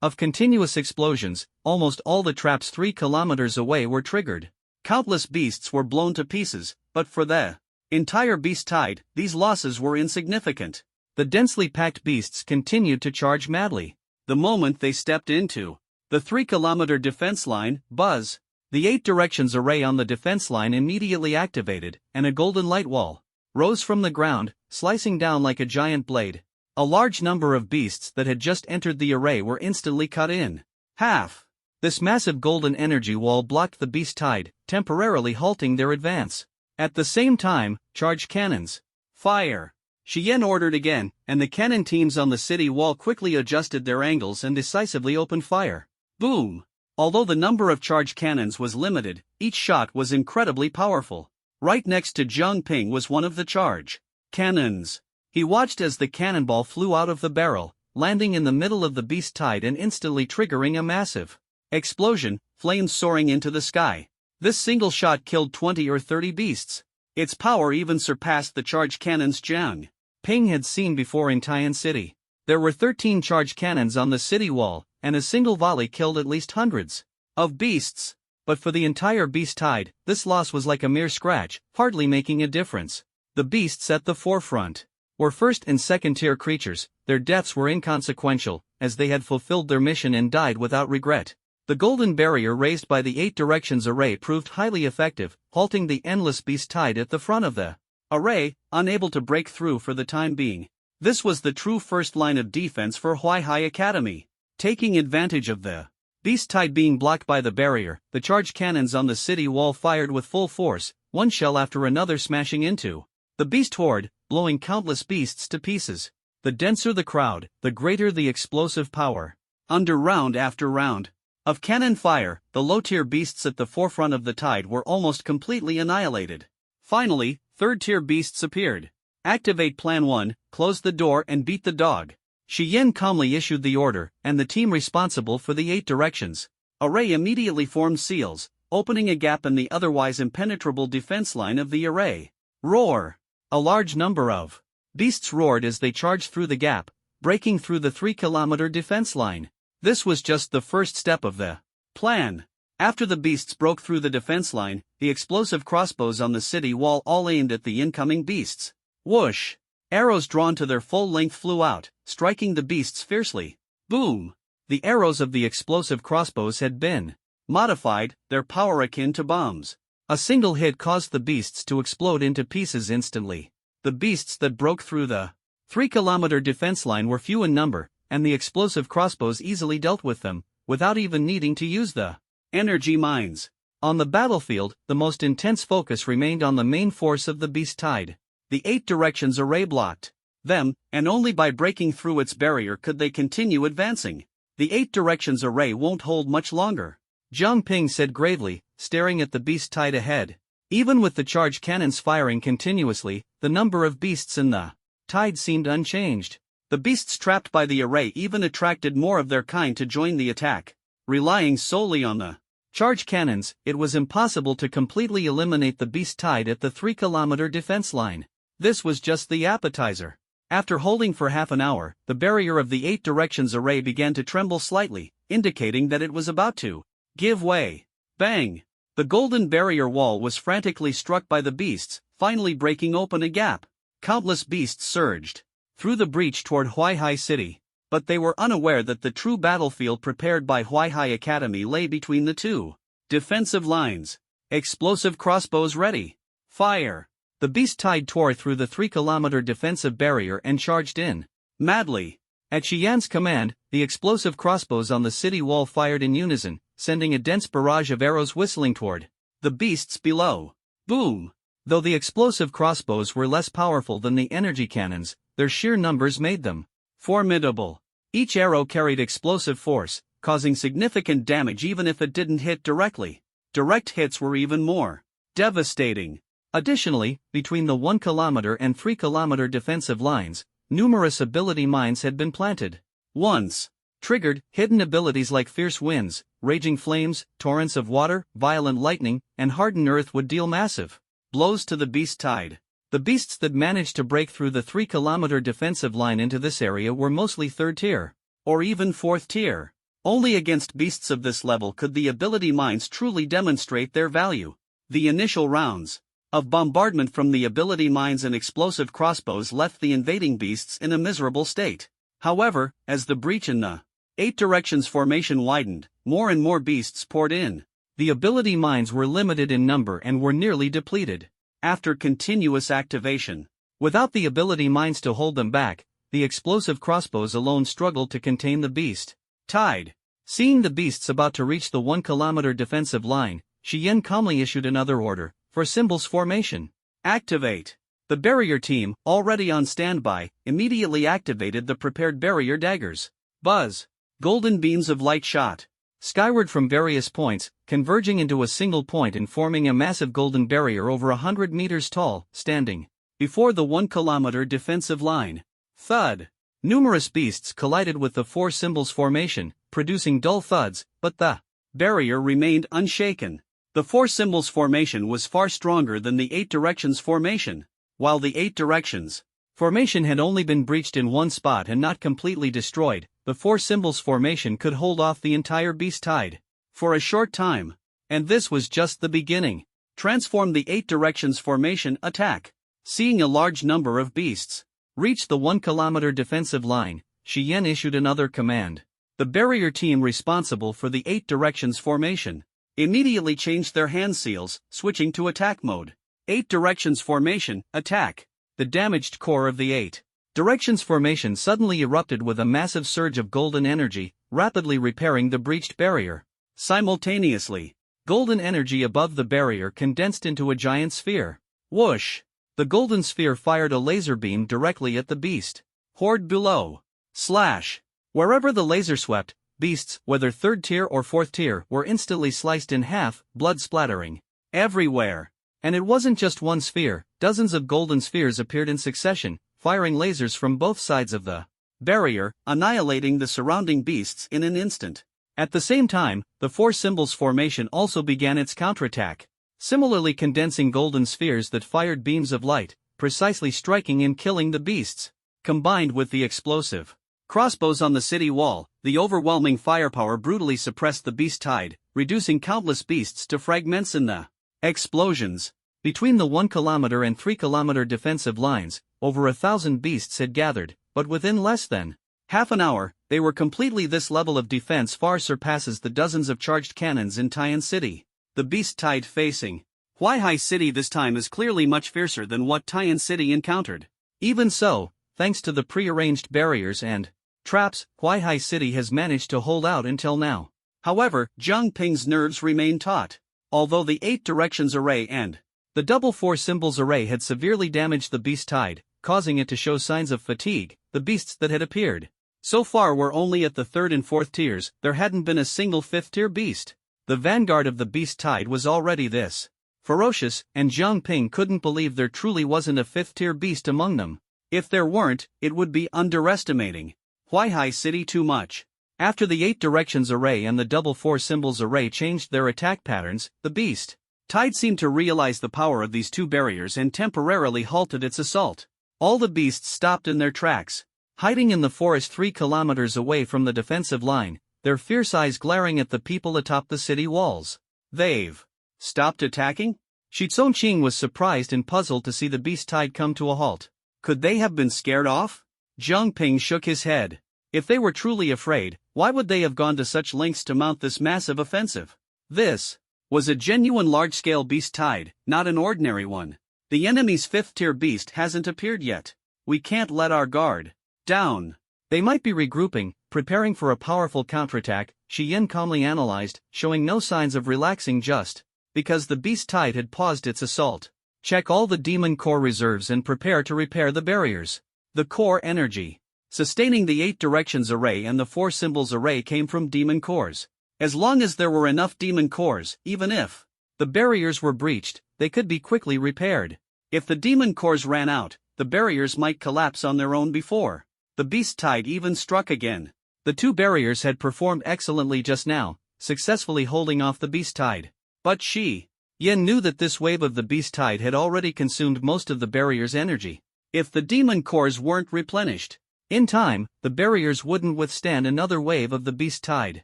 of continuous explosions, almost all the traps 3 kilometers away were triggered. Countless beasts were blown to pieces, but for the entire beast tide, these losses were insignificant. The densely packed beasts continued to charge madly. The moment they stepped into the 3-kilometer defense line, buzz. The 8 directions array on the defense line immediately activated, and a golden light wall rose from the ground, slicing down like a giant blade. A large number of beasts that had just entered the array were instantly cut in half. This massive golden energy wall blocked the beast tide, temporarily halting their advance. At the same time, charge cannons. Fire! Shi Yan ordered again, and the cannon teams on the city wall quickly adjusted their angles and decisively opened fire. Boom! Although the number of charge cannons was limited, each shot was incredibly powerful. Right next to Zhang Ping was one of the charge cannons. He watched as the cannonball flew out of the barrel, landing in the middle of the beast tide and instantly triggering a massive explosion, flames soaring into the sky. This single shot killed 20 or 30 beasts. Its power even surpassed the charge cannons Zhang Ping had seen before in Tian City. There were 13 charge cannons on the city wall, and a single volley killed at least hundreds of beasts. But for the entire beast tide, this loss was like a mere scratch, hardly making a difference. The beasts at the forefront were first and second tier creatures. Their deaths were inconsequential, as they had fulfilled their mission and died without regret. The golden barrier raised by the 8 directions array proved highly effective, halting the endless beast tide at the front of the array, unable to break through for the time being. This was the true first line of defense for Huaihai Academy. Taking advantage of the beast tide being blocked by the barrier, the charge cannons on the city wall fired with full force, one shell after another smashing into the beast horde, blowing countless beasts to pieces. The denser the crowd, the greater the explosive power. Under round after round of cannon fire, the low-tier beasts at the forefront of the tide were almost completely annihilated. Finally, third-tier beasts appeared. Activate Plan 1, close the door and beat the dog. Shi Yan calmly issued the order, and the team responsible for the 8 directions array immediately formed seals, opening a gap in the otherwise impenetrable defense line of the array. Roar! A large number of beasts roared as they charged through the gap, breaking through the 3-kilometer defense line. This was just the first step of the plan. After the beasts broke through the defense line, the explosive crossbows on the city wall all aimed at the incoming beasts. Whoosh! Arrows drawn to their full length flew out, striking the beasts fiercely. Boom! The arrows of the explosive crossbows had been modified, their power akin to bombs. A single hit caused the beasts to explode into pieces instantly. The beasts that broke through the 3-kilometer defense line were few in number, and the explosive crossbows easily dealt with them, without even needing to use the energy mines. On the battlefield, the most intense focus remained on the main force of the beast tide. the 8 directions array blocked them, and only by breaking through its barrier could they continue advancing. The 8 directions array won't hold much longer, Zhang Ping said gravely, staring at the beast tide ahead. Even with the charge cannons firing continuously, the number of beasts in the tide seemed unchanged. The beasts trapped by the array even attracted more of their kind to join the attack. Relying solely on the charge cannons, it was impossible to completely eliminate the beast tide at the 3-kilometer defense line. This was just the appetizer. After holding for half an hour, the barrier of the 8 directions array began to tremble slightly, indicating that it was about to give way. Bang! The golden barrier wall was frantically struck by the beasts, finally breaking open a gap. Countless beasts surged through the breach toward Huaihai City, but they were unaware that the true battlefield prepared by Huaihai Academy lay between the two defensive lines. Explosive crossbows ready. Fire! The beast tide tore through the 3-kilometer defensive barrier and charged in madly. At Xian's command, the explosive crossbows on the city wall fired in unison, sending a dense barrage of arrows whistling toward the beasts below. Boom! Though the explosive crossbows were less powerful than the energy cannons, their sheer numbers made them formidable. Each arrow carried explosive force, causing significant damage even if it didn't hit directly. Direct hits were even more devastating. Additionally, between the 1-kilometer and 3-kilometer defensive lines, numerous ability mines had been planted. Once triggered, hidden abilities like fierce winds, raging flames, torrents of water, violent lightning, and hardened earth would deal massive blows to the beast tide. The beasts that managed to break through the 3-kilometer defensive line into this area were mostly 3rd tier, or even 4th tier. Only against beasts of this level could the ability mines truly demonstrate their value. The initial rounds of bombardment from the ability mines and explosive crossbows left the invading beasts in a miserable state. However, as the breach in the 8 directions formation widened, more and more beasts poured in. The ability mines were limited in number and were nearly depleted. After continuous activation, without the ability mines to hold them back, the explosive crossbows alone struggled to contain the beast tide. Seeing the beasts about to reach the 1-kilometer defensive line, Xian calmly issued another order: for symbols formation, activate. The barrier team, already on standby, immediately activated the prepared barrier daggers. Buzz! Golden beams of light shot skyward from various points, converging into a single point and forming a massive golden barrier over 100 meters tall, standing before the 1-kilometer defensive line. Thud! Numerous beasts collided with the 4 symbols formation, producing dull thuds, but the barrier remained unshaken. The 4 symbols formation was far stronger than the 8 directions formation. While the 8 directions formation had only been breached in one spot and not completely destroyed, the 4 symbols formation could hold off the entire beast tide for a short time. And this was just the beginning. Transform the 8 directions formation attack. Seeing a large number of beasts reach the 1-kilometer defensive line, Xian issued another command. The barrier team responsible for the 8 directions formation immediately changed their hand seals, switching to attack mode. 8 directions formation, attack. The damaged core of the 8 directions formation suddenly erupted with a massive surge of golden energy, rapidly repairing the breached barrier. Simultaneously, golden energy above the barrier condensed into a giant sphere. Whoosh! The golden sphere fired a laser beam directly at the beast horde below. Slash! Wherever the laser swept, beasts, whether 3rd tier or 4th tier, were instantly sliced in half, blood splattering everywhere. And it wasn't just one sphere, dozens of golden spheres appeared in succession, firing lasers from both sides of the barrier, annihilating the surrounding beasts in an instant. At the same time, the 4 symbols formation also began its counterattack, similarly condensing golden spheres that fired beams of light, precisely striking and killing the beasts. Combined with the explosive crossbows on the city wall, the overwhelming firepower brutally suppressed the beast tide, reducing countless beasts to fragments in the explosions. Between the 1-kilometer and 3-kilometer defensive lines, over 1,000 beasts had gathered, but within less than half an hour, they were completely. This level of defense far surpasses the dozens of charged cannons in Tian City. The beast tide facing Huaihai City this time is clearly much fiercer than what Tian City encountered. Even so, thanks to the pre-arranged barriers and traps, Huaihai City has managed to hold out until now. However, Zhang Ping's nerves remain taut. Although the 8 directions array and The double four symbols array had severely damaged the beast tide, causing it to show signs of fatigue. The beasts that had appeared so far were only at the third and fourth tiers. There hadn't been a single fifth-tier beast. The vanguard of the beast tide was already this ferocious, and Jiang Ping couldn't believe there truly wasn't a fifth-tier beast among them. If there weren't, it would be underestimating Huaihai City too much. After the 8 directions array and the double 4 symbols array changed their attack patterns, the beast tide seemed to realize the power of these two barriers and temporarily halted its assault. All the beasts stopped in their tracks, hiding in the forest 3 kilometers away from the defensive line, their fierce eyes glaring at the people atop the city walls. They've stopped attacking? Shi Tsongqing was surprised and puzzled to see the beast tide come to a halt. Could they have been scared off? Jiang Ping shook his head. If they were truly afraid, why would they have gone to such lengths to mount this massive offensive? This was a genuine large-scale beast tide, not an ordinary one. The enemy's fifth-tier beast hasn't appeared yet. We can't let our guard down. They might be regrouping, preparing for a powerful counterattack, Shi Yin calmly analyzed, showing no signs of relaxing just because the beast tide had paused its assault. Check all the demon core reserves and prepare to repair the barriers. The core energy sustaining the 8 directions array and the 4 symbols array came from demon cores. As long as there were enough demon cores, even if the barriers were breached, they could be quickly repaired. If the demon cores ran out, the barriers might collapse on their own before the beast tide even struck again. The 2 barriers had performed excellently just now, successfully holding off the beast tide. But Shi Yin knew that this wave of the beast tide had already consumed most of the barrier's energy. If the demon cores weren't replenished in time, the barriers wouldn't withstand another wave of the beast tide.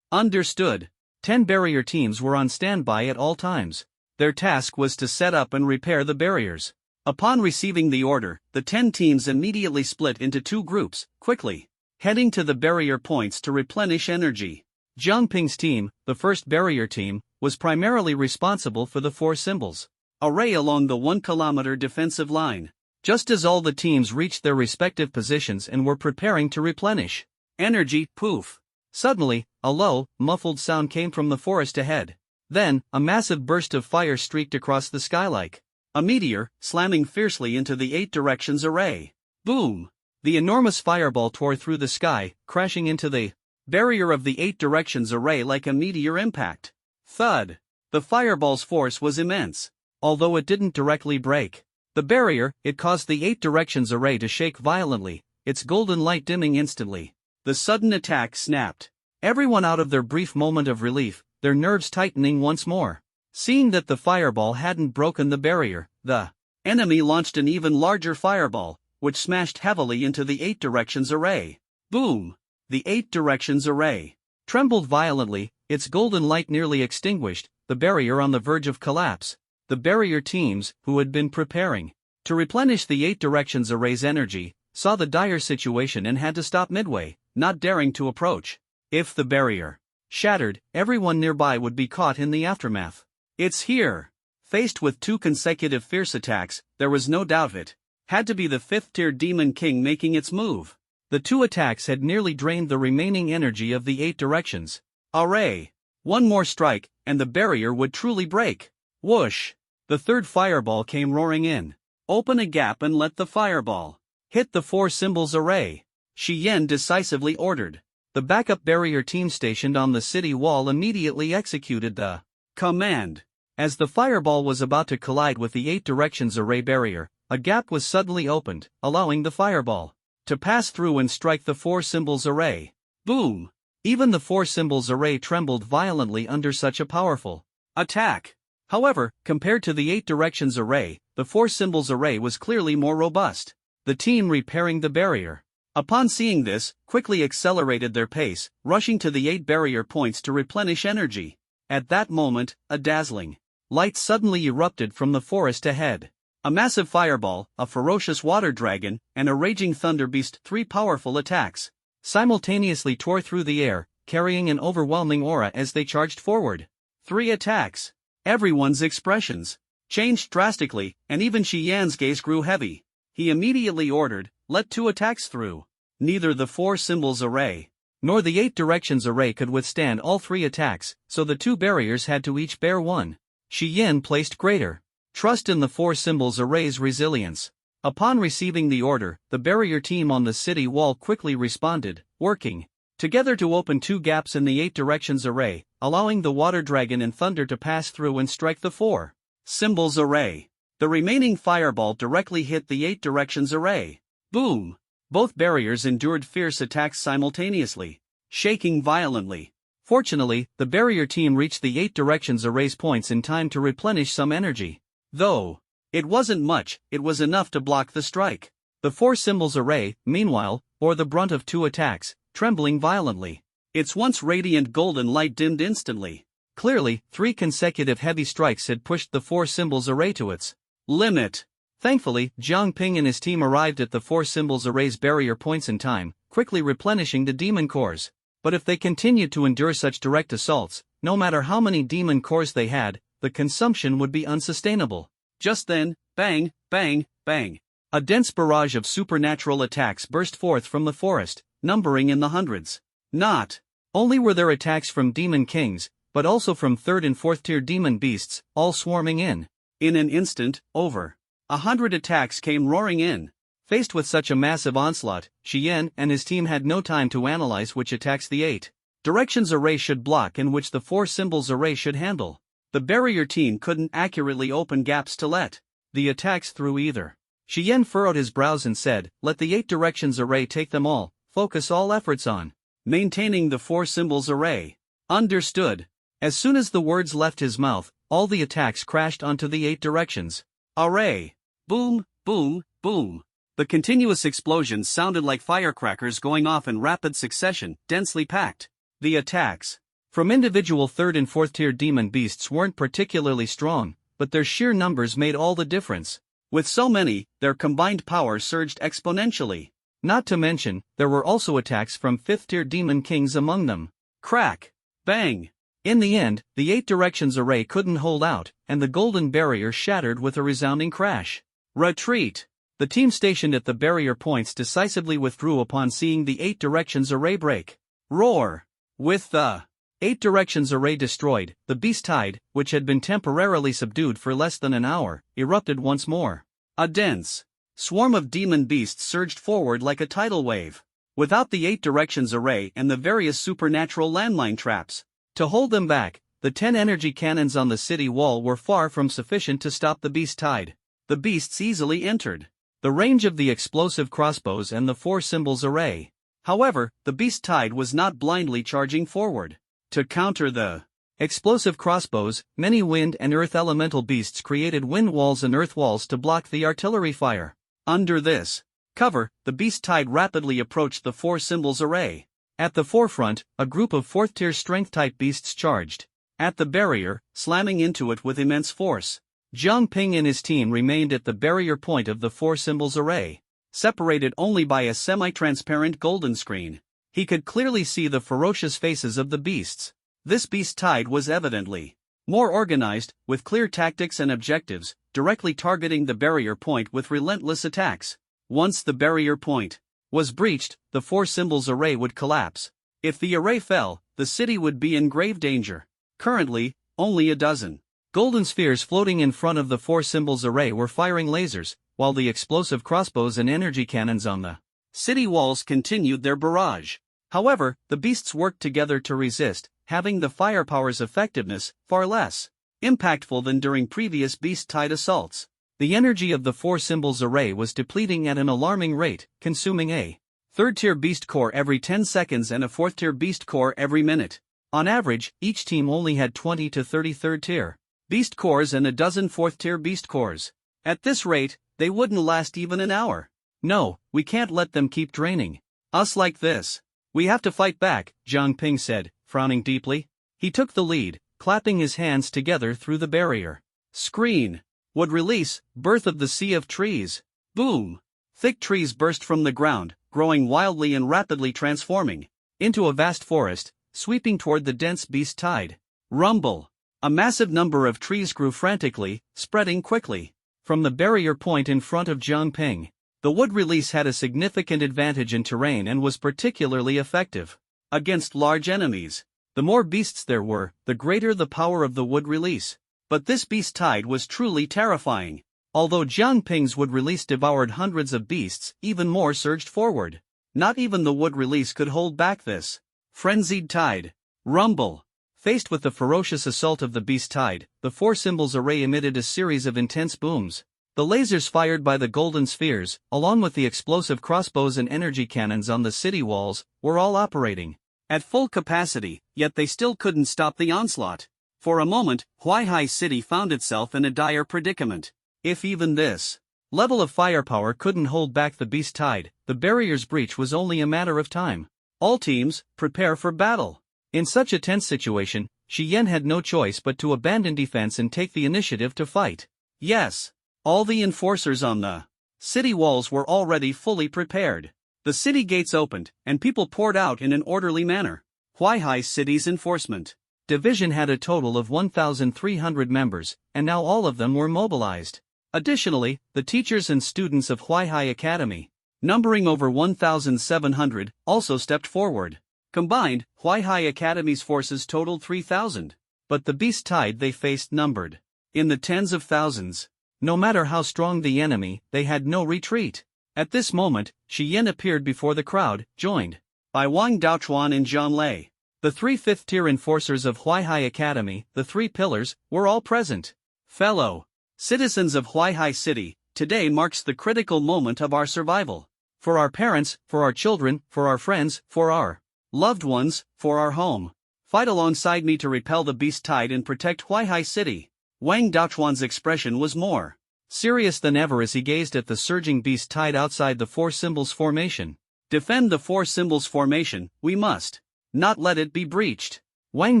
Understood. 10 barrier teams were on standby at all times. Their task was to set up and repair the barriers. Upon receiving the order, the 10 teams immediately split into 2 groups, quickly heading to the barrier points to replenish energy. Jiang Ping's team, the first barrier team, was primarily responsible for the 4 symbols array along the 1-kilometer defensive line. Just as all the teams reached their respective positions and were preparing to replenish energy, poof! Suddenly, a low, muffled sound came from the forest ahead. Then, a massive burst of fire streaked across the sky like a meteor, slamming fiercely into the 8 directions array. Boom! The enormous fireball tore through the sky, crashing into the barrier of the 8 directions array like a meteor impact. Thud! The fireball's force was immense. Although it didn't directly break the barrier, it caused the 8 directions array to shake violently, its golden light dimming instantly. The sudden attack snapped everyone out of their brief moment of relief, their nerves tightening once more. Seeing that the fireball hadn't broken the barrier, the enemy launched an even larger fireball, which smashed heavily into the 8 directions array. Boom! The 8 directions array trembled violently, its golden light nearly extinguished, the barrier on the verge of collapse. The barrier teams, who had been preparing to replenish the 8 directions array's energy, saw the dire situation and had to stop midway, not daring to approach. If the barrier shattered, everyone nearby would be caught in the aftermath. It's here! Faced with 2 consecutive fierce attacks, there was no doubt of it. Had to be the 5th-tier Demon King making its move. The 2 attacks had nearly drained the remaining energy of the 8 directions array. One more strike, and the barrier would truly break. Whoosh! The 3rd fireball came roaring in. Open a gap and let the fireball hit the 4 symbols array, Shi Yin decisively ordered. The backup barrier team stationed on the city wall immediately executed the command. As the fireball was about to collide with the 8 directions array barrier, a gap was suddenly opened, allowing the fireball to pass through and strike the 4 symbols array. Boom! Even the 4 symbols array trembled violently under such a powerful attack. However, compared to the 8 directions array, the 4 symbols array was clearly more robust. The team repairing the barrier, upon seeing this, quickly accelerated their pace, rushing to the 8 barrier points to replenish energy. At that moment, a dazzling light suddenly erupted from the forest ahead. A massive fireball, a ferocious water dragon, and a raging thunder beast, 3 powerful attacks simultaneously tore through the air, carrying an overwhelming aura as they charged forward. 3 attacks. Everyone's expressions changed drastically, and even Shi Yan's gaze grew heavy. He immediately ordered, let 2 attacks through. Neither the 4 symbols array nor the 8 directions array could withstand all 3 attacks, so the 2 barriers had to each bear 1. Shi Yin placed greater Trust in the four symbols array's resilience. Upon receiving the order, the barrier team on the city wall quickly responded, working together to open two gaps in the 8 directions array, allowing the water dragon and thunder to pass through and strike the four symbols array. The remaining fireball directly hit the 8 directions array. Boom! Both barriers endured fierce attacks simultaneously, shaking violently. Fortunately, the barrier team reached the 8 directions array's points in time to replenish some energy. Though it wasn't much, it was enough to block the strike. The four symbols array, meanwhile, bore the brunt of 2 attacks, trembling violently. Its once radiant golden light dimmed instantly. Clearly, 3 consecutive heavy strikes had pushed the four symbols array to its limit. Thankfully, Jiang Ping and his team arrived at the four symbols array's barrier points in time, quickly replenishing the demon cores. But if they continued to endure such direct assaults, no matter how many demon cores they had, the consumption would be unsustainable. Just then, bang, bang, bang. A dense barrage of supernatural attacks burst forth from the forest, numbering in the hundreds. Not only were there attacks from demon kings, but also from 3rd and 4th tier demon beasts, all swarming in. In an instant, over 100 attacks came roaring in. Faced with such a massive onslaught, Xian and his team had no time to analyze which attacks the 8 directions array should block and which the four symbols array should handle. The barrier team couldn't accurately open gaps to let the attacks through either. Xian furrowed his brows and said, "Let the 8 directions array take them all, focus all efforts on maintaining the four symbols array." Understood. As soon as the words left his mouth, all the attacks crashed onto the 8 directions array. Boom, boom, boom. The continuous explosions sounded like firecrackers going off in rapid succession, densely packed. The attacks from individual 3rd and 4th tier demon beasts weren't particularly strong, but their sheer numbers made all the difference. With so many, their combined power surged exponentially. Not to mention, there were also attacks from 5th tier demon kings among them. Crack! Bang! In the end, the 8 directions array couldn't hold out, and the golden barrier shattered with a resounding crash. Retreat! The team stationed at the barrier points decisively withdrew upon seeing the 8 directions array break. Roar! With the 8 directions array destroyed, the beast tide, which had been temporarily subdued for less than an hour, erupted once more. A dense swarm of demon beasts surged forward like a tidal wave. Without the 8 directions array and the various supernatural landmine traps to hold them back, the 10 energy cannons on the city wall were far from sufficient to stop the beast tide. The beasts easily entered the range of the explosive crossbows and the four symbols array. However, the beast tide was not blindly charging forward. To counter the explosive crossbows, many wind and earth elemental beasts created wind walls and earth walls to block the artillery fire. Under this cover, the beast tide rapidly approached the four symbols array. At the forefront, a group of 4th tier strength type beasts charged at the barrier, slamming into it with immense force. Jiang Ping and his team remained at the barrier point of the four symbols array, separated only by a semi-transparent golden screen. He could clearly see the ferocious faces of the beasts. This beast tide was evidently more organized, with clear tactics and objectives, directly targeting the barrier point with relentless attacks. Once the barrier point was breached, the four symbols array would collapse. If the array fell, the city would be in grave danger. Currently, only a dozen golden spheres floating in front of the four symbols array were firing lasers, while the explosive crossbows and energy cannons on the city walls continued their barrage. However, the beasts worked together to resist, having the firepower's effectiveness far less impactful than during previous beast tide assaults. The energy of the four symbols array was depleting at an alarming rate, consuming a 3rd tier beast core every 10 seconds and a 4th tier beast core every minute. On average, each team only had 20 to 30 3rd tier beast cores and a dozen 4th tier beast cores. At this rate, they wouldn't last even an hour. No, we can't let them keep draining us like this. We have to fight back, Jiang Ping said, frowning deeply. He took the lead, clapping his hands together through the barrier. Screen. Would release, birth of the sea of trees. Boom. Thick trees burst from the ground, growing wildly and rapidly transforming into a vast forest, sweeping toward the dense beast tide. Rumble. A massive number of trees grew frantically, spreading quickly. From the barrier point in front of Jiang Ping, the wood release had a significant advantage in terrain and was particularly effective against large enemies. The more beasts there were, the greater the power of the wood release. But this beast tide was truly terrifying. Although Jiang Ping's wood release devoured hundreds of beasts, even more surged forward. Not even the wood release could hold back this frenzied tide. Rumble. Faced with the ferocious assault of the beast tide, the four symbols array emitted a series of intense booms. The lasers fired by the golden spheres, along with the explosive crossbows and energy cannons on the city walls, were all operating at full capacity, yet they still couldn't stop the onslaught. For a moment, Huaihai City found itself in a dire predicament. If even this level of firepower couldn't hold back the beast tide, the barrier's breach was only a matter of time. All teams, prepare for battle. In such a tense situation, Shi Yan had no choice but to abandon defense and take the initiative to fight. Yes. All the enforcers on the city walls were already fully prepared. The city gates opened, and people poured out in an orderly manner. Huaihai City's enforcement division had a total of 1,300 members, and now all of them were mobilized. Additionally, the teachers and students of Huaihai Academy, numbering over 1,700, also stepped forward. Combined, Huaihai Academy's forces totaled 3,000. But the beast tide they faced numbered in the tens of thousands. No matter how strong the enemy, they had no retreat. At this moment, Shi Yan appeared before the crowd, joined by Wang Daochuan and Zhang Lei. The three fifth-tier enforcers of Huaihai Academy, the three pillars, were all present. Fellow citizens of Huaihai City, today marks the critical moment of our survival. For our parents, for our children, for our friends, for our loved ones, for our home. Fight alongside me to repel the beast tide and protect Huaihai City. Wang Daochuan's expression was more serious than ever as he gazed at the surging beast tide outside the four symbols formation. Defend the four symbols formation, we must not let it be breached. Wang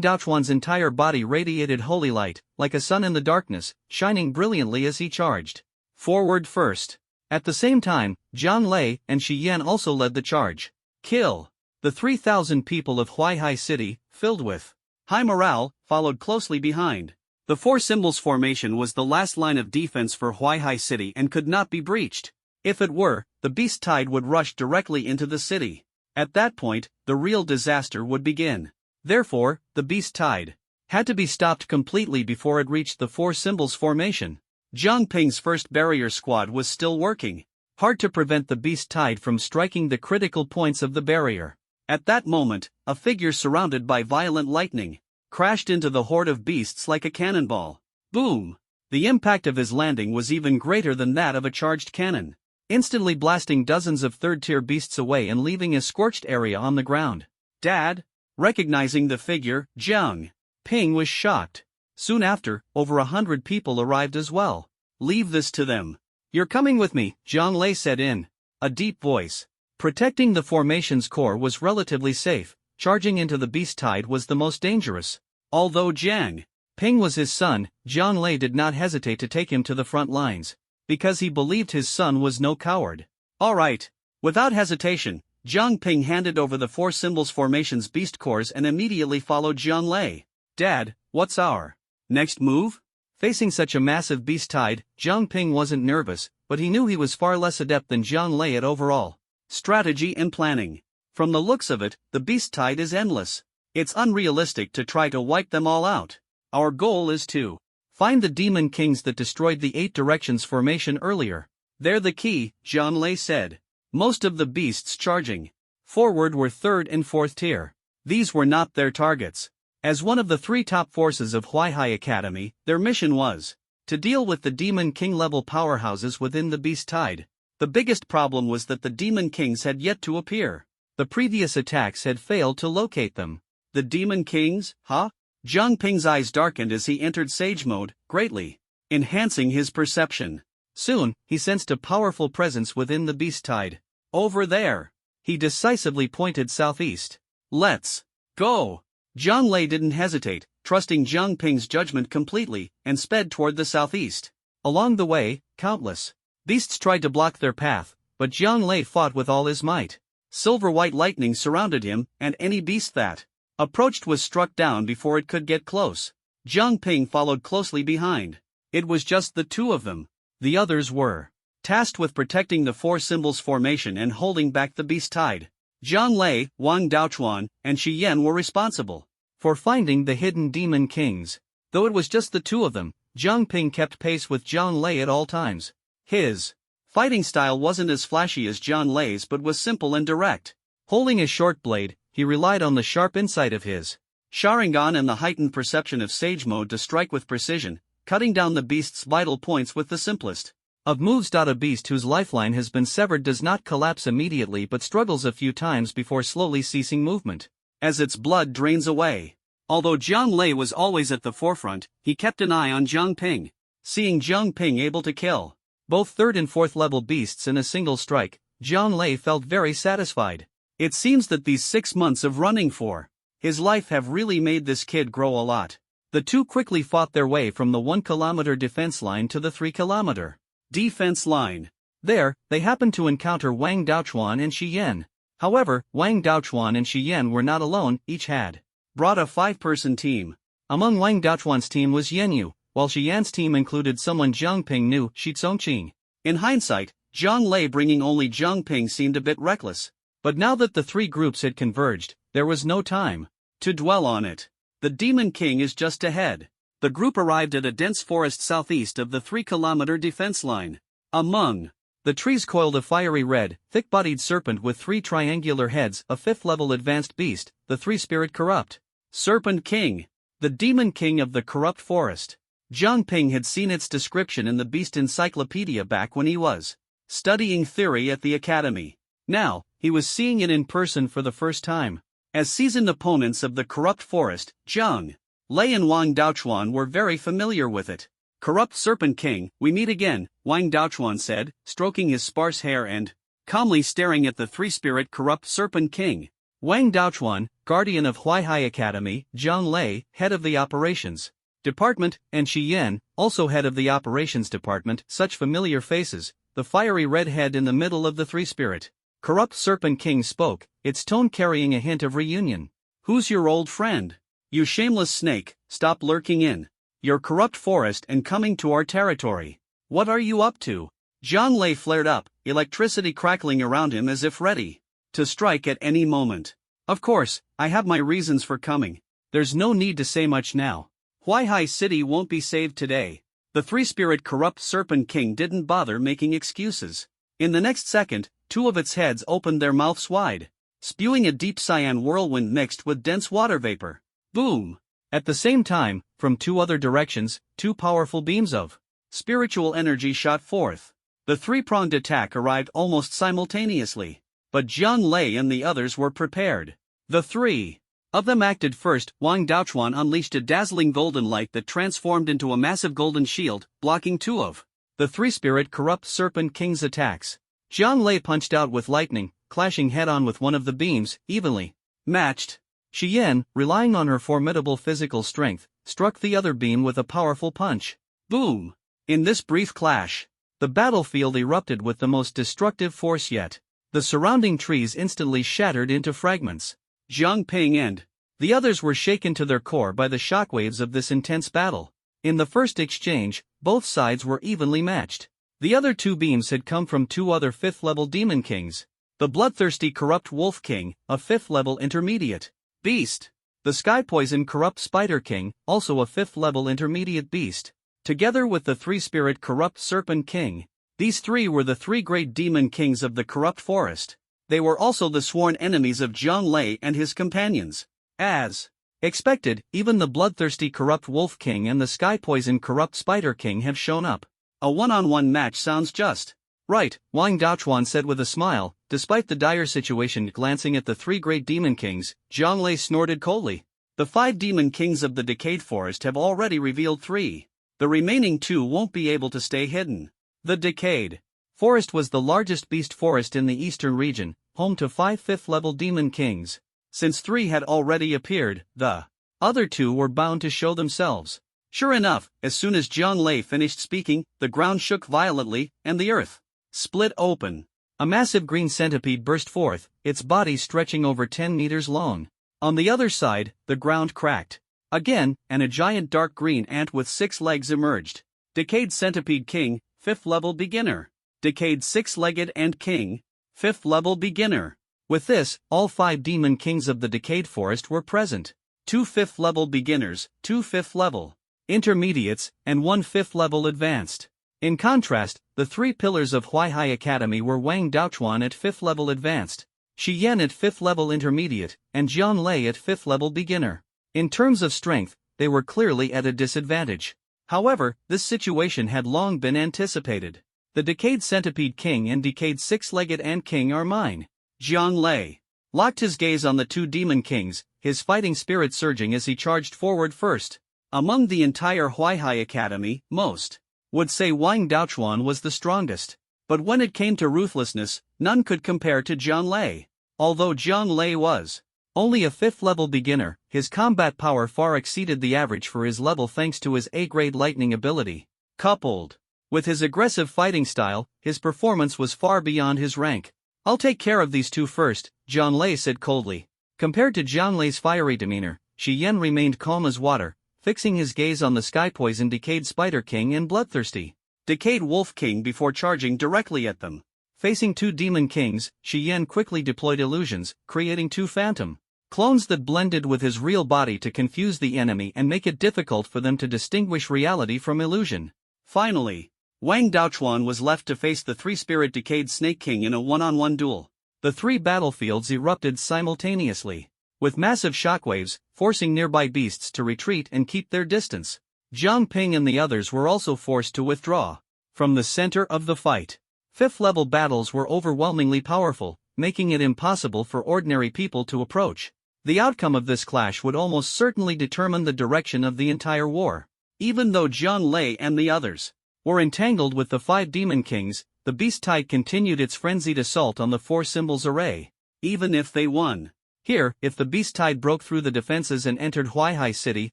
Daochuan's entire body radiated holy light, like a sun in the darkness, shining brilliantly as he charged forward first. At the same time, Zhang Lei and Shi Yan also led the charge. Kill. The 3,000 people of Huaihai City, filled with high morale, followed closely behind. The four symbols formation was the last line of defense for Huaihai City and could not be breached. If it were, the beast tide would rush directly into the city. At that point, the real disaster would begin. Therefore, the beast tide had to be stopped completely before it reached the four symbols formation. Jiang Ping's first barrier squad was still working hard to prevent the beast tide from striking the critical points of the barrier. At that moment, a figure surrounded by violent lightning crashed into the horde of beasts like a cannonball. Boom! The impact of his landing was even greater than that of a charged cannon, instantly blasting dozens of third-tier beasts away and leaving a scorched area on the ground. Dad? Recognizing the figure, Jiang Ping was shocked. Soon after, over 100 people arrived as well. Leave this to them. You're coming with me, Zhang Lei said in a deep voice. Protecting the formation's core was relatively safe. Charging into the beast tide was the most dangerous. Although Jiang Ping was his son, Zhang Lei did not hesitate to take him to the front lines, because he believed his son was no coward. All right. Without hesitation, Jiang Ping handed over the four symbols formation's beast cores and immediately followed Zhang Lei. Dad, what's our next move? Facing such a massive beast tide, Jiang Ping wasn't nervous, but he knew he was far less adept than Zhang Lei at overall strategy and planning. From the looks of it, the beast tide is endless. It's unrealistic to try to wipe them all out. Our goal is to find the demon kings that destroyed the 8 directions formation earlier. They're the key, Zhang Lei said. Most of the beasts charging forward were 3rd and 4th tier. These were not their targets. As one of the 3 top forces of Huaihai Academy, their mission was to deal with the demon king level powerhouses within the beast tide. The biggest problem was that the demon kings had yet to appear. The previous attacks had failed to locate them. The demon kings, huh? Jiang Ping's eyes darkened as he entered sage mode, greatly enhancing his perception. Soon, he sensed a powerful presence within the beast tide. Over there. He decisively pointed southeast. Let's go. Zhang Lei didn't hesitate, trusting Jiang Ping's judgment completely, and sped toward the southeast. Along the way, countless beasts tried to block their path, but Zhang Lei fought with all his might. Silver-white lightning surrounded him, and any beast that approached was struck down before it could get close. Jiang Ping followed closely behind. It was just the 2 of them. The others were tasked with protecting the 4 symbols formation and holding back the beast tide. Zhang Lei, Wang Daochuan, and Shi Yan were responsible for finding the hidden demon kings. Though it was just the 2 of them, Zhang Ping kept pace with Zhang Lei at all times. His fighting style wasn't as flashy as Zhang Lei's but was simple and direct. Holding a short blade, he relied on the sharp insight of his Sharingan and the heightened perception of Sage Mode to strike with precision, cutting down the beast's vital points with the simplest of moves. A beast whose lifeline has been severed does not collapse immediately but struggles a few times before slowly ceasing movement as its blood drains away. Although Zhang Lei was always at the forefront, he kept an eye on Zhang Ping. Seeing Zhang Ping able to kill both 3rd and 4th level beasts in a single strike, Zhang Lei felt very satisfied. It seems that these 6 months of running for his life have really made this kid grow a lot. The two quickly fought their way from the 1-kilometer defense line to the 3-kilometer defense line. There, they happened to encounter Wang Daochuan and Shi Yan. However, Wang Daochuan and Shi Yan were not alone, each had brought a 5-person team. Among Wang Daochuan's team was Yan Yu, while Shi Yan's team included someone Zhang Ping knew, Shi Zongqing. In hindsight, Zhang Lei bringing only Zhang Ping seemed a bit reckless. But now that the three groups had converged, there was no time to dwell on it. The Demon King is just ahead. The group arrived at a dense forest southeast of the 3-kilometer defense line. Among the trees coiled a fiery red, thick-bodied serpent with 3 triangular heads, a 5th-level advanced beast, the 3-spirit corrupt Serpent King, the Demon King of the corrupt forest. Zhang Ping had seen its description in the Beast Encyclopedia back when he was studying theory at the academy. Now, he was seeing it in person for the first time. As seasoned opponents of the corrupt forest, Zhang Lei and Wang Daochuan were very familiar with it. Corrupt Serpent King, we meet again, Wang Daochuan said, stroking his sparse hair and calmly staring at the 3-spirit corrupt Serpent King. Wang Daochuan, guardian of Huaihai Academy, Zhang Lei, head of the operations department, and Shi Yan, also head of the operations department, such familiar faces. The fiery red head in the middle of the 3-spirit corrupt Serpent King spoke, its tone carrying a hint of reunion. Who's your old friend? You shameless snake, stop lurking in your corrupt forest and coming to our territory. What are you up to? Zhang Lei flared up, electricity crackling around him as if ready to strike at any moment. Of course, I have my reasons for coming. There's no need to say much now. Huaihai City won't be saved today. The 3-spirit corrupt Serpent King didn't bother making excuses. In the next second, 2 of its heads opened their mouths wide, spewing a deep cyan whirlwind mixed with dense water vapor. Boom! At the same time, from 2 other directions, 2 powerful beams of spiritual energy shot forth. The 3-pronged attack arrived almost simultaneously, but Zhang Lei and the others were prepared. The 3 of them acted first. Wang Daochuan unleashed a dazzling golden light that transformed into a massive golden shield, blocking 2 of the 3-spirit corrupt Serpent King's attacks. Zhang Lei punched out with lightning, clashing head-on with one of the beams, evenly matched. Shi Yan, relying on her formidable physical strength, struck the other beam with a powerful punch. Boom! In this brief clash, the battlefield erupted with the most destructive force yet. The surrounding trees instantly shattered into fragments. Zhang Ping and the others were shaken to their core by the shockwaves of this intense battle. In the first exchange, both sides were evenly matched. The other 2 beams had come from 2 other 5th-level Demon Kings. The bloodthirsty corrupt Wolf King, a 5th-level intermediate beast. The Sky Poison corrupt Spider King, also a 5th-level intermediate beast. Together with the 3-spirit corrupt Serpent King, these 3 were the 3 great Demon Kings of the corrupt forest. They were also the sworn enemies of Zhang Lei and his companions. As expected, even the bloodthirsty corrupt Wolf King and the Sky Poison corrupt Spider King have shown up. A one-on-one match sounds just right, Wang Daochuan said with a smile. Despite the dire situation, glancing at the 3 great Demon Kings, Zhang Lei snorted coldly. The 5 Demon Kings of the Decayed Forest have already revealed 3. The remaining 2 won't be able to stay hidden. The Decayed Forest was the largest beast forest in the eastern region, home to 5 5th-level Demon Kings. Since 3 had already appeared, the other 2 were bound to show themselves. Sure enough, as soon as Zhang Lei finished speaking, the ground shook violently, and the earth split open. A massive green centipede burst forth, its body stretching over 10 meters long. On the other side, the ground cracked again, and a giant dark green ant with 6 legs emerged. Decayed Centipede King, 5th-level beginner. Decayed 6-legged Ant King, 5th-level beginner. With this, all 5 Demon Kings of the Decayed Forest were present. 2 5th-level beginners, 2 5th-level intermediates, and 1 5th level advanced. In contrast, the 3 pillars of Huaihai Academy were Wang Daochuan at 5th level advanced, Shi Yan at 5th level intermediate, and Jian Lei at 5th level beginner. In terms of strength, they were clearly at a disadvantage. However, this situation had long been anticipated. The Decayed Centipede King and Decayed Six-Legged Ant King are mine. Jian Lei locked his gaze on the 2 Demon Kings, his fighting spirit surging as he charged forward first. Among the entire Huaihai Academy, most would say Wang Daochuan was the strongest. But when it came to ruthlessness, none could compare to Jian Lei. Although Jian Lei was only a 5th level beginner, his combat power far exceeded the average for his level thanks to his A-grade lightning ability. Coupled with his aggressive fighting style, his performance was far beyond his rank. "I'll take care of these 2 first," Jian Lei said coldly. Compared to Jian Lei's fiery demeanor, Shi Yan remained calm as water, fixing his gaze on the sky-poisoned Decayed Spider King and bloodthirsty Decayed Wolf King before charging directly at them. Facing 2 Demon Kings, Shi Yan quickly deployed illusions, creating 2 phantom clones that blended with his real body to confuse the enemy and make it difficult for them to distinguish reality from illusion. Finally, Wang Daochuan was left to face the 3-spirit Decayed Snake King in a one-on-one duel. The 3 battlefields erupted simultaneously, with massive shockwaves, forcing nearby beasts to retreat and keep their distance. Zhang Ping and the others were also forced to withdraw from the center of the fight. 5th level battles were overwhelmingly powerful, making it impossible for ordinary people to approach. The outcome of this clash would almost certainly determine the direction of the entire war. Even though Jian Lei and the others were entangled with the 5 Demon Kings, the Beast Tide continued its frenzied assault on the 4 symbols array. Even if they won here, if the Beast Tide broke through the defenses and entered Huaihai City,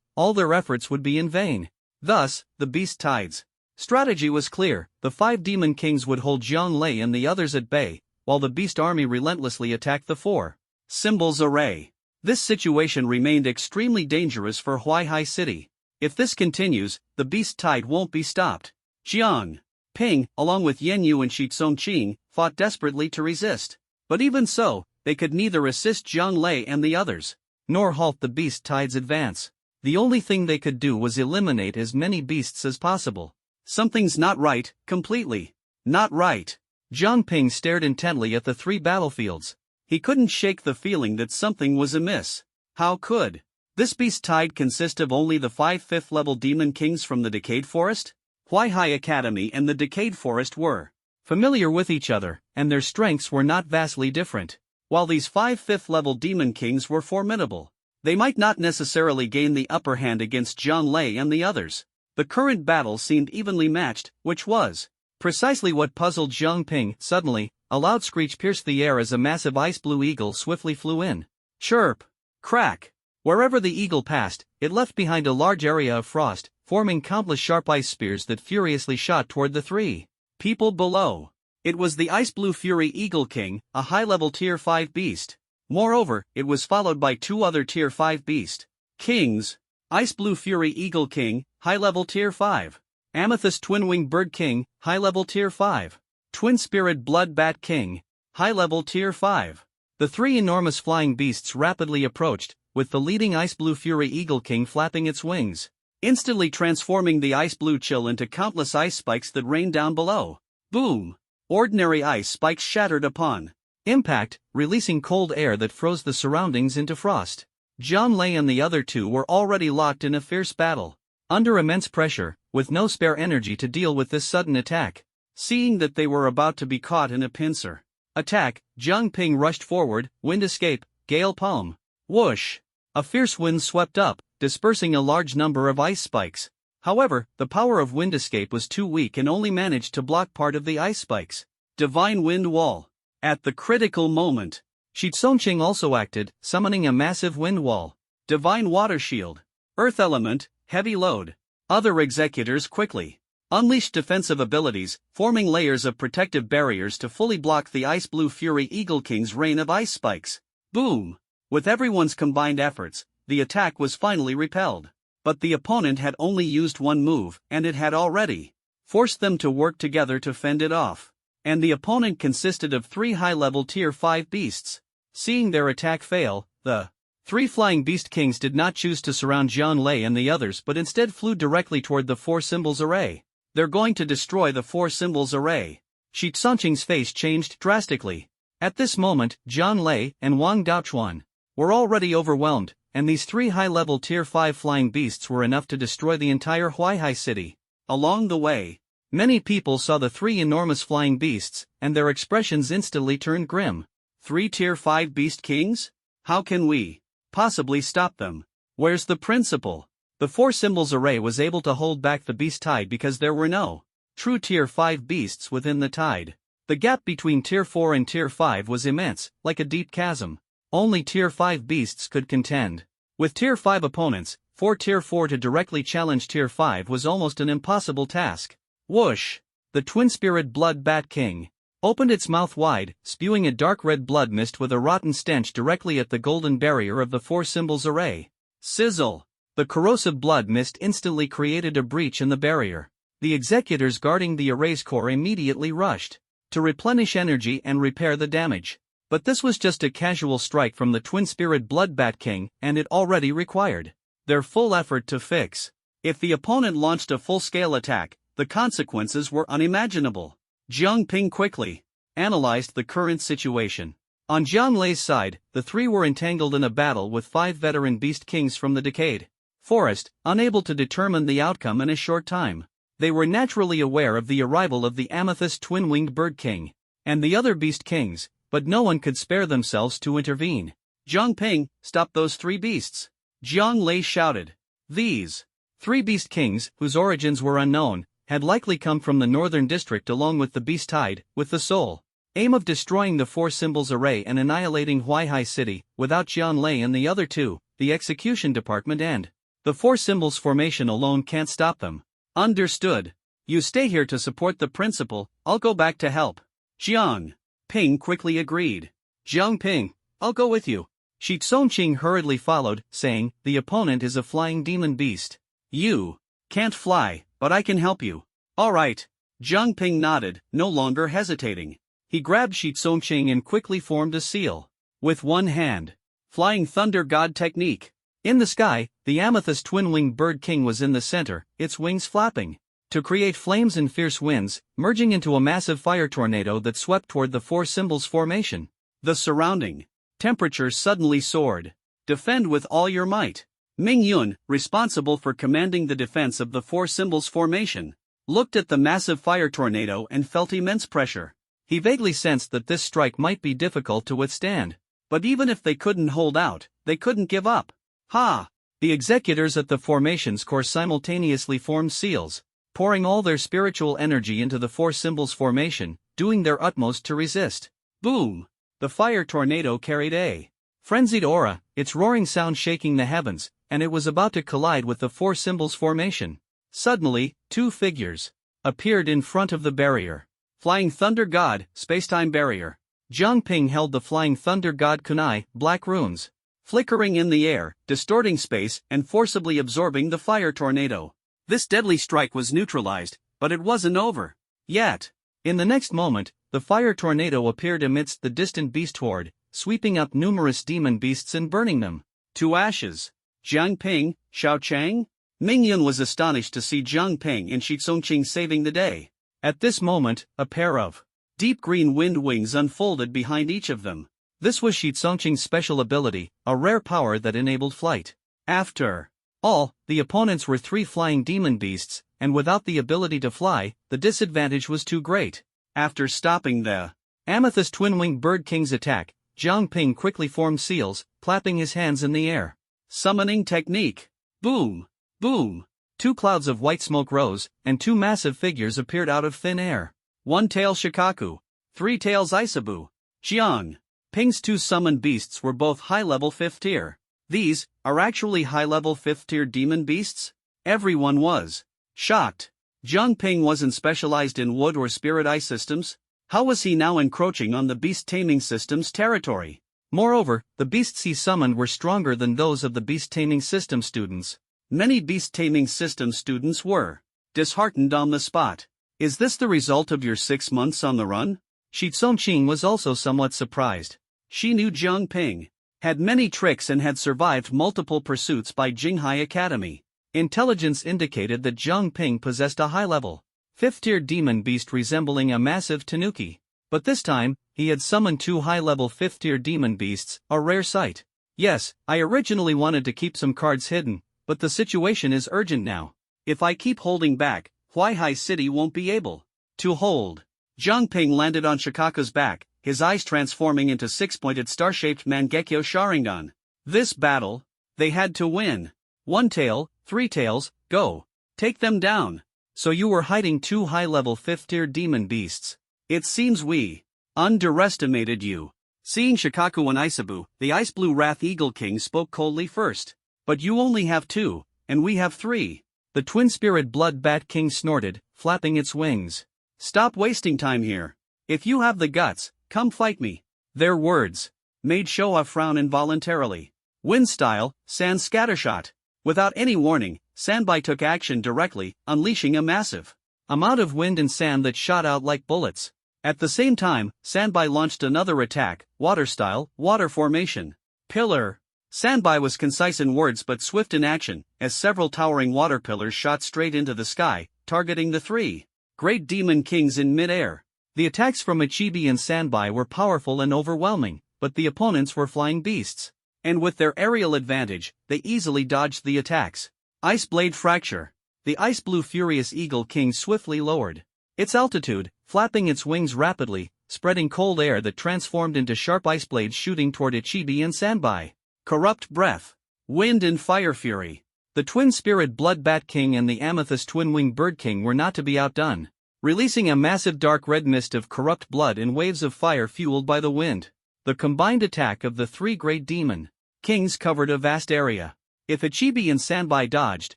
all their efforts would be in vain. Thus, the Beast Tide's strategy was clear: the 5 Demon Kings would hold Jian Lei and the others at bay, while the Beast Army relentlessly attacked the 4 symbols array. This situation remained extremely dangerous for Huaihai City. If this continues, the Beast Tide won't be stopped. Jiang Ping, along with Yan Yu and Shi Tsongqing, fought desperately to resist. But even so, they could neither assist Jian Lei and the others, nor halt the Beast Tide's advance. The only thing they could do was eliminate as many beasts as possible. Something's not right, completely not right. Jiang Ping stared intently at the 3 battlefields. He couldn't shake the feeling that something was amiss. How could this Beast Tide consist of only the 5 5th level Demon Kings from the Decayed Forest? Huaihai Academy and the Decayed Forest were familiar with each other, and their strengths were not vastly different. While these 5 5th level Demon Kings were formidable, they might not necessarily gain the upper hand against Jian Lei and the others. The current battle seemed evenly matched, which was precisely what puzzled Jiang Ping. Suddenly, a loud screech pierced the air as a massive ice-blue eagle swiftly flew in. Chirp! Crack! Wherever the eagle passed, it left behind a large area of frost, forming countless sharp ice spears that furiously shot toward the 3 people below. It was the Ice-Blue Fury Eagle King, a high-level Tier 5 beast. Moreover, it was followed by 2 other Tier 5 beast kings: Ice-Blue Fury Eagle King, high-level Tier 5. Amethyst Twin-Winged Bird King, high-level Tier 5. Twin-Spirit Blood Bat King, high-level Tier 5. The 3 enormous flying beasts rapidly approached, with the leading Ice-Blue Fury Eagle King flapping its wings, instantly transforming the ice-blue chill into countless ice spikes that rained down below. Boom! Ordinary ice spikes shattered upon impact, releasing cold air that froze the surroundings into frost. Jian Lei and the other 2 were already locked in a fierce battle, under immense pressure, with no spare energy to deal with this sudden attack. Seeing that they were about to be caught in a pincer attack, Jiang Ping rushed forward. Wind Escape, Gale Palm. Whoosh! A fierce wind swept up, dispersing a large number of ice spikes. However, the power of Wind Escape was too weak and only managed to block part of the ice spikes. Divine Wind Wall. At the critical moment, Shi Tsongqing also acted, summoning a massive wind wall. Divine Water Shield. Earth Element, Heavy Load. Other executors quickly unleashed defensive abilities, forming layers of protective barriers to fully block the Ice-Blue Fury Eagle King's rain of ice spikes. Boom! With everyone's combined efforts, the attack was finally repelled. But the opponent had only used one move, and it had already forced them to work together to fend it off. And the opponent consisted of 3 high-level Tier 5 beasts. Seeing their attack fail, the Three flying beast kings did not choose to surround Jiang Lei and the others but instead flew directly toward the four symbols array. They're going to destroy the four symbols array. Shi Tsongqing's face changed drastically. At this moment, Jiang Lei and Wang Daochuan were already overwhelmed, and these three high-level Tier 5 flying beasts were enough to destroy the entire Huaihai city. Along the way, many people saw the three enormous flying beasts, and their expressions instantly turned grim. Three Tier 5 beast kings? How can we possibly stop them? Where's the principal? The four symbols array was able to hold back the beast tide because there were no true Tier 5 beasts within the tide. The gap between Tier 4 and Tier 5 was immense, like a deep chasm. Only Tier 5 beasts could contend with Tier 5 opponents. For Tier 4 to directly challenge Tier 5 was almost an impossible task. Whoosh! The twin-spirit blood bat king opened its mouth wide, spewing a dark red blood mist with a rotten stench directly at the golden barrier of the four symbols array. Sizzle! The corrosive blood mist instantly created a breach in the barrier. The executors guarding the array's core immediately rushed to replenish energy and repair the damage. But this was just a casual strike from the twin-spirit blood bat king, and it already required their full effort to fix. If the opponent launched a full-scale attack, the consequences were unimaginable. Jiang Ping quickly analyzed the current situation. On Jiang Lei's side, the three were entangled in a battle with 5 veteran beast kings from the Decade Forest, unable to determine the outcome in a short time. They were naturally aware of the arrival of the Amethyst Twin-Winged Bird King and the other beast kings, but no one could spare themselves to intervene. Jiang Ping, stop those three beasts! Jiang Lei shouted. These 3 beast kings, whose origins were unknown, had likely come from the northern district along with the beast tide, with the sole aim of destroying the four symbols array and annihilating Huaihai City. Without Jiang Lei and the other two, the execution department and the four symbols formation alone can't stop them. Understood. You stay here to support the principal, I'll go back to help. Jiang Ping quickly agreed. Jiang Ping, I'll go with you. Shi Tsongqing hurriedly followed, saying, the opponent is a flying demon beast. You can't fly, but I can help you. Alright. Jiang Ping nodded, no longer hesitating. He grabbed Shi Tsongqing and quickly formed a seal. With one hand. Flying Thunder God technique. In the sky, the Amethyst Twin-Winged Bird King was in the center, its wings flapping to create flames and fierce winds, merging into a massive fire tornado that swept toward the four symbols formation. The surrounding temperature suddenly soared. Defend with all your might. Ming Yun, responsible for commanding the defense of the four symbols formation, looked at the massive fire tornado and felt immense pressure. He vaguely sensed that this strike might be difficult to withstand. But even if they couldn't hold out, they couldn't give up. Ha! The executors at the formation's core simultaneously formed seals, pouring all their spiritual energy into the four symbols formation, doing their utmost to resist. Boom! The fire tornado carried a frenzied aura, its roaring sound shaking the heavens, and it was about to collide with the four symbols formation. Suddenly, 2 figures appeared in front of the barrier. Flying Thunder God, Spacetime Barrier. Jiang Ping held the Flying Thunder God kunai, black runes, flickering in the air, distorting space and forcibly absorbing the fire tornado. This deadly strike was neutralized, but it wasn't over yet. In the next moment, the fire tornado appeared amidst the distant beast horde, sweeping up numerous demon beasts and burning them to ashes. Jiang Ping, Xiao Chang? Ming Yun was astonished to see Jiang Ping and Shi Tsongqing saving the day. At this moment, a pair of deep green wind wings unfolded behind each of them. This was Shi Tsongqing's special ability, a rare power that enabled flight. After all, the opponents were 3 flying demon beasts, and without the ability to fly, the disadvantage was too great. After stopping the Amethyst Twin-Winged Bird King's attack, Jiang Ping quickly formed seals, clapping his hands in the air. Summoning technique. Boom! Boom! 2 clouds of white smoke rose, and 2 massive figures appeared out of thin air. 1 tail Shikaku. 3 tails Isabu. Jiang Ping's 2 summoned beasts were both high-level 5th tier. These are actually high-level 5th tier demon beasts? Everyone was shocked. Jiang Ping wasn't specialized in wood or spirit eye systems. How was he now encroaching on the beast taming system's territory? Moreover, the beasts he summoned were stronger than those of the beast taming system students. Many beast taming system students were disheartened on the spot. Is this the result of your 6 months on the run? Shi Tsongqing was also somewhat surprised. She knew Jiang Ping had many tricks and had survived multiple pursuits by Jinghai Academy. Intelligence indicated that Zhang Ping possessed a high-level, 5th-tier demon beast resembling a massive tanuki. But this time, he had summoned 2 high-level 5th-tier demon beasts, a rare sight. Yes, I originally wanted to keep some cards hidden, but the situation is urgent now. If I keep holding back, Huaihai City won't be able to hold. Zhang Ping landed on Shikaku's back, his eyes transforming into 6-pointed star-shaped Mangekyo Sharingan. This battle, they had to win. 1 tail, 3 tails, go. Take them down. So you were hiding 2 high-level 5th-tier demon beasts. It seems we underestimated you. Seeing Shikaku and Isabu, the Ice Blue Wrath Eagle King spoke coldly first. But you only have 2, and we have 3. The twin-spirit Blood Bat King snorted, flapping its wings. Stop wasting time here. If you have the guts, come fight me. Their words made Showa frown involuntarily. Wind style, Sand Scattershot. Without any warning, Sanbai took action directly, unleashing a massive amount of wind and sand that shot out like bullets. At the same time, Sanbai launched another attack, Water style, Water Formation. Pillar. Sanbai was concise in words but swift in action, as several towering water pillars shot straight into the sky, targeting the 3 great demon kings in mid-air. The attacks from Ichibi and Sanbai were powerful and overwhelming, but the opponents were flying beasts. And with their aerial advantage, they easily dodged the attacks. Ice Blade Fracture. The Ice Blue Furious Eagle King swiftly lowered its altitude, flapping its wings rapidly, spreading cold air that transformed into sharp ice blades shooting toward Ichibi and Sanbai. Corrupt Breath. Wind and Fire Fury. The twin-spirit Blood Bat King and the Amethyst Twin-Winged Bird King were not to be outdone, releasing a massive dark red mist of corrupt blood and waves of fire fueled by the wind. The combined attack of the 3 great demon kings covered a vast area. If Ichibi and Sanbai dodged,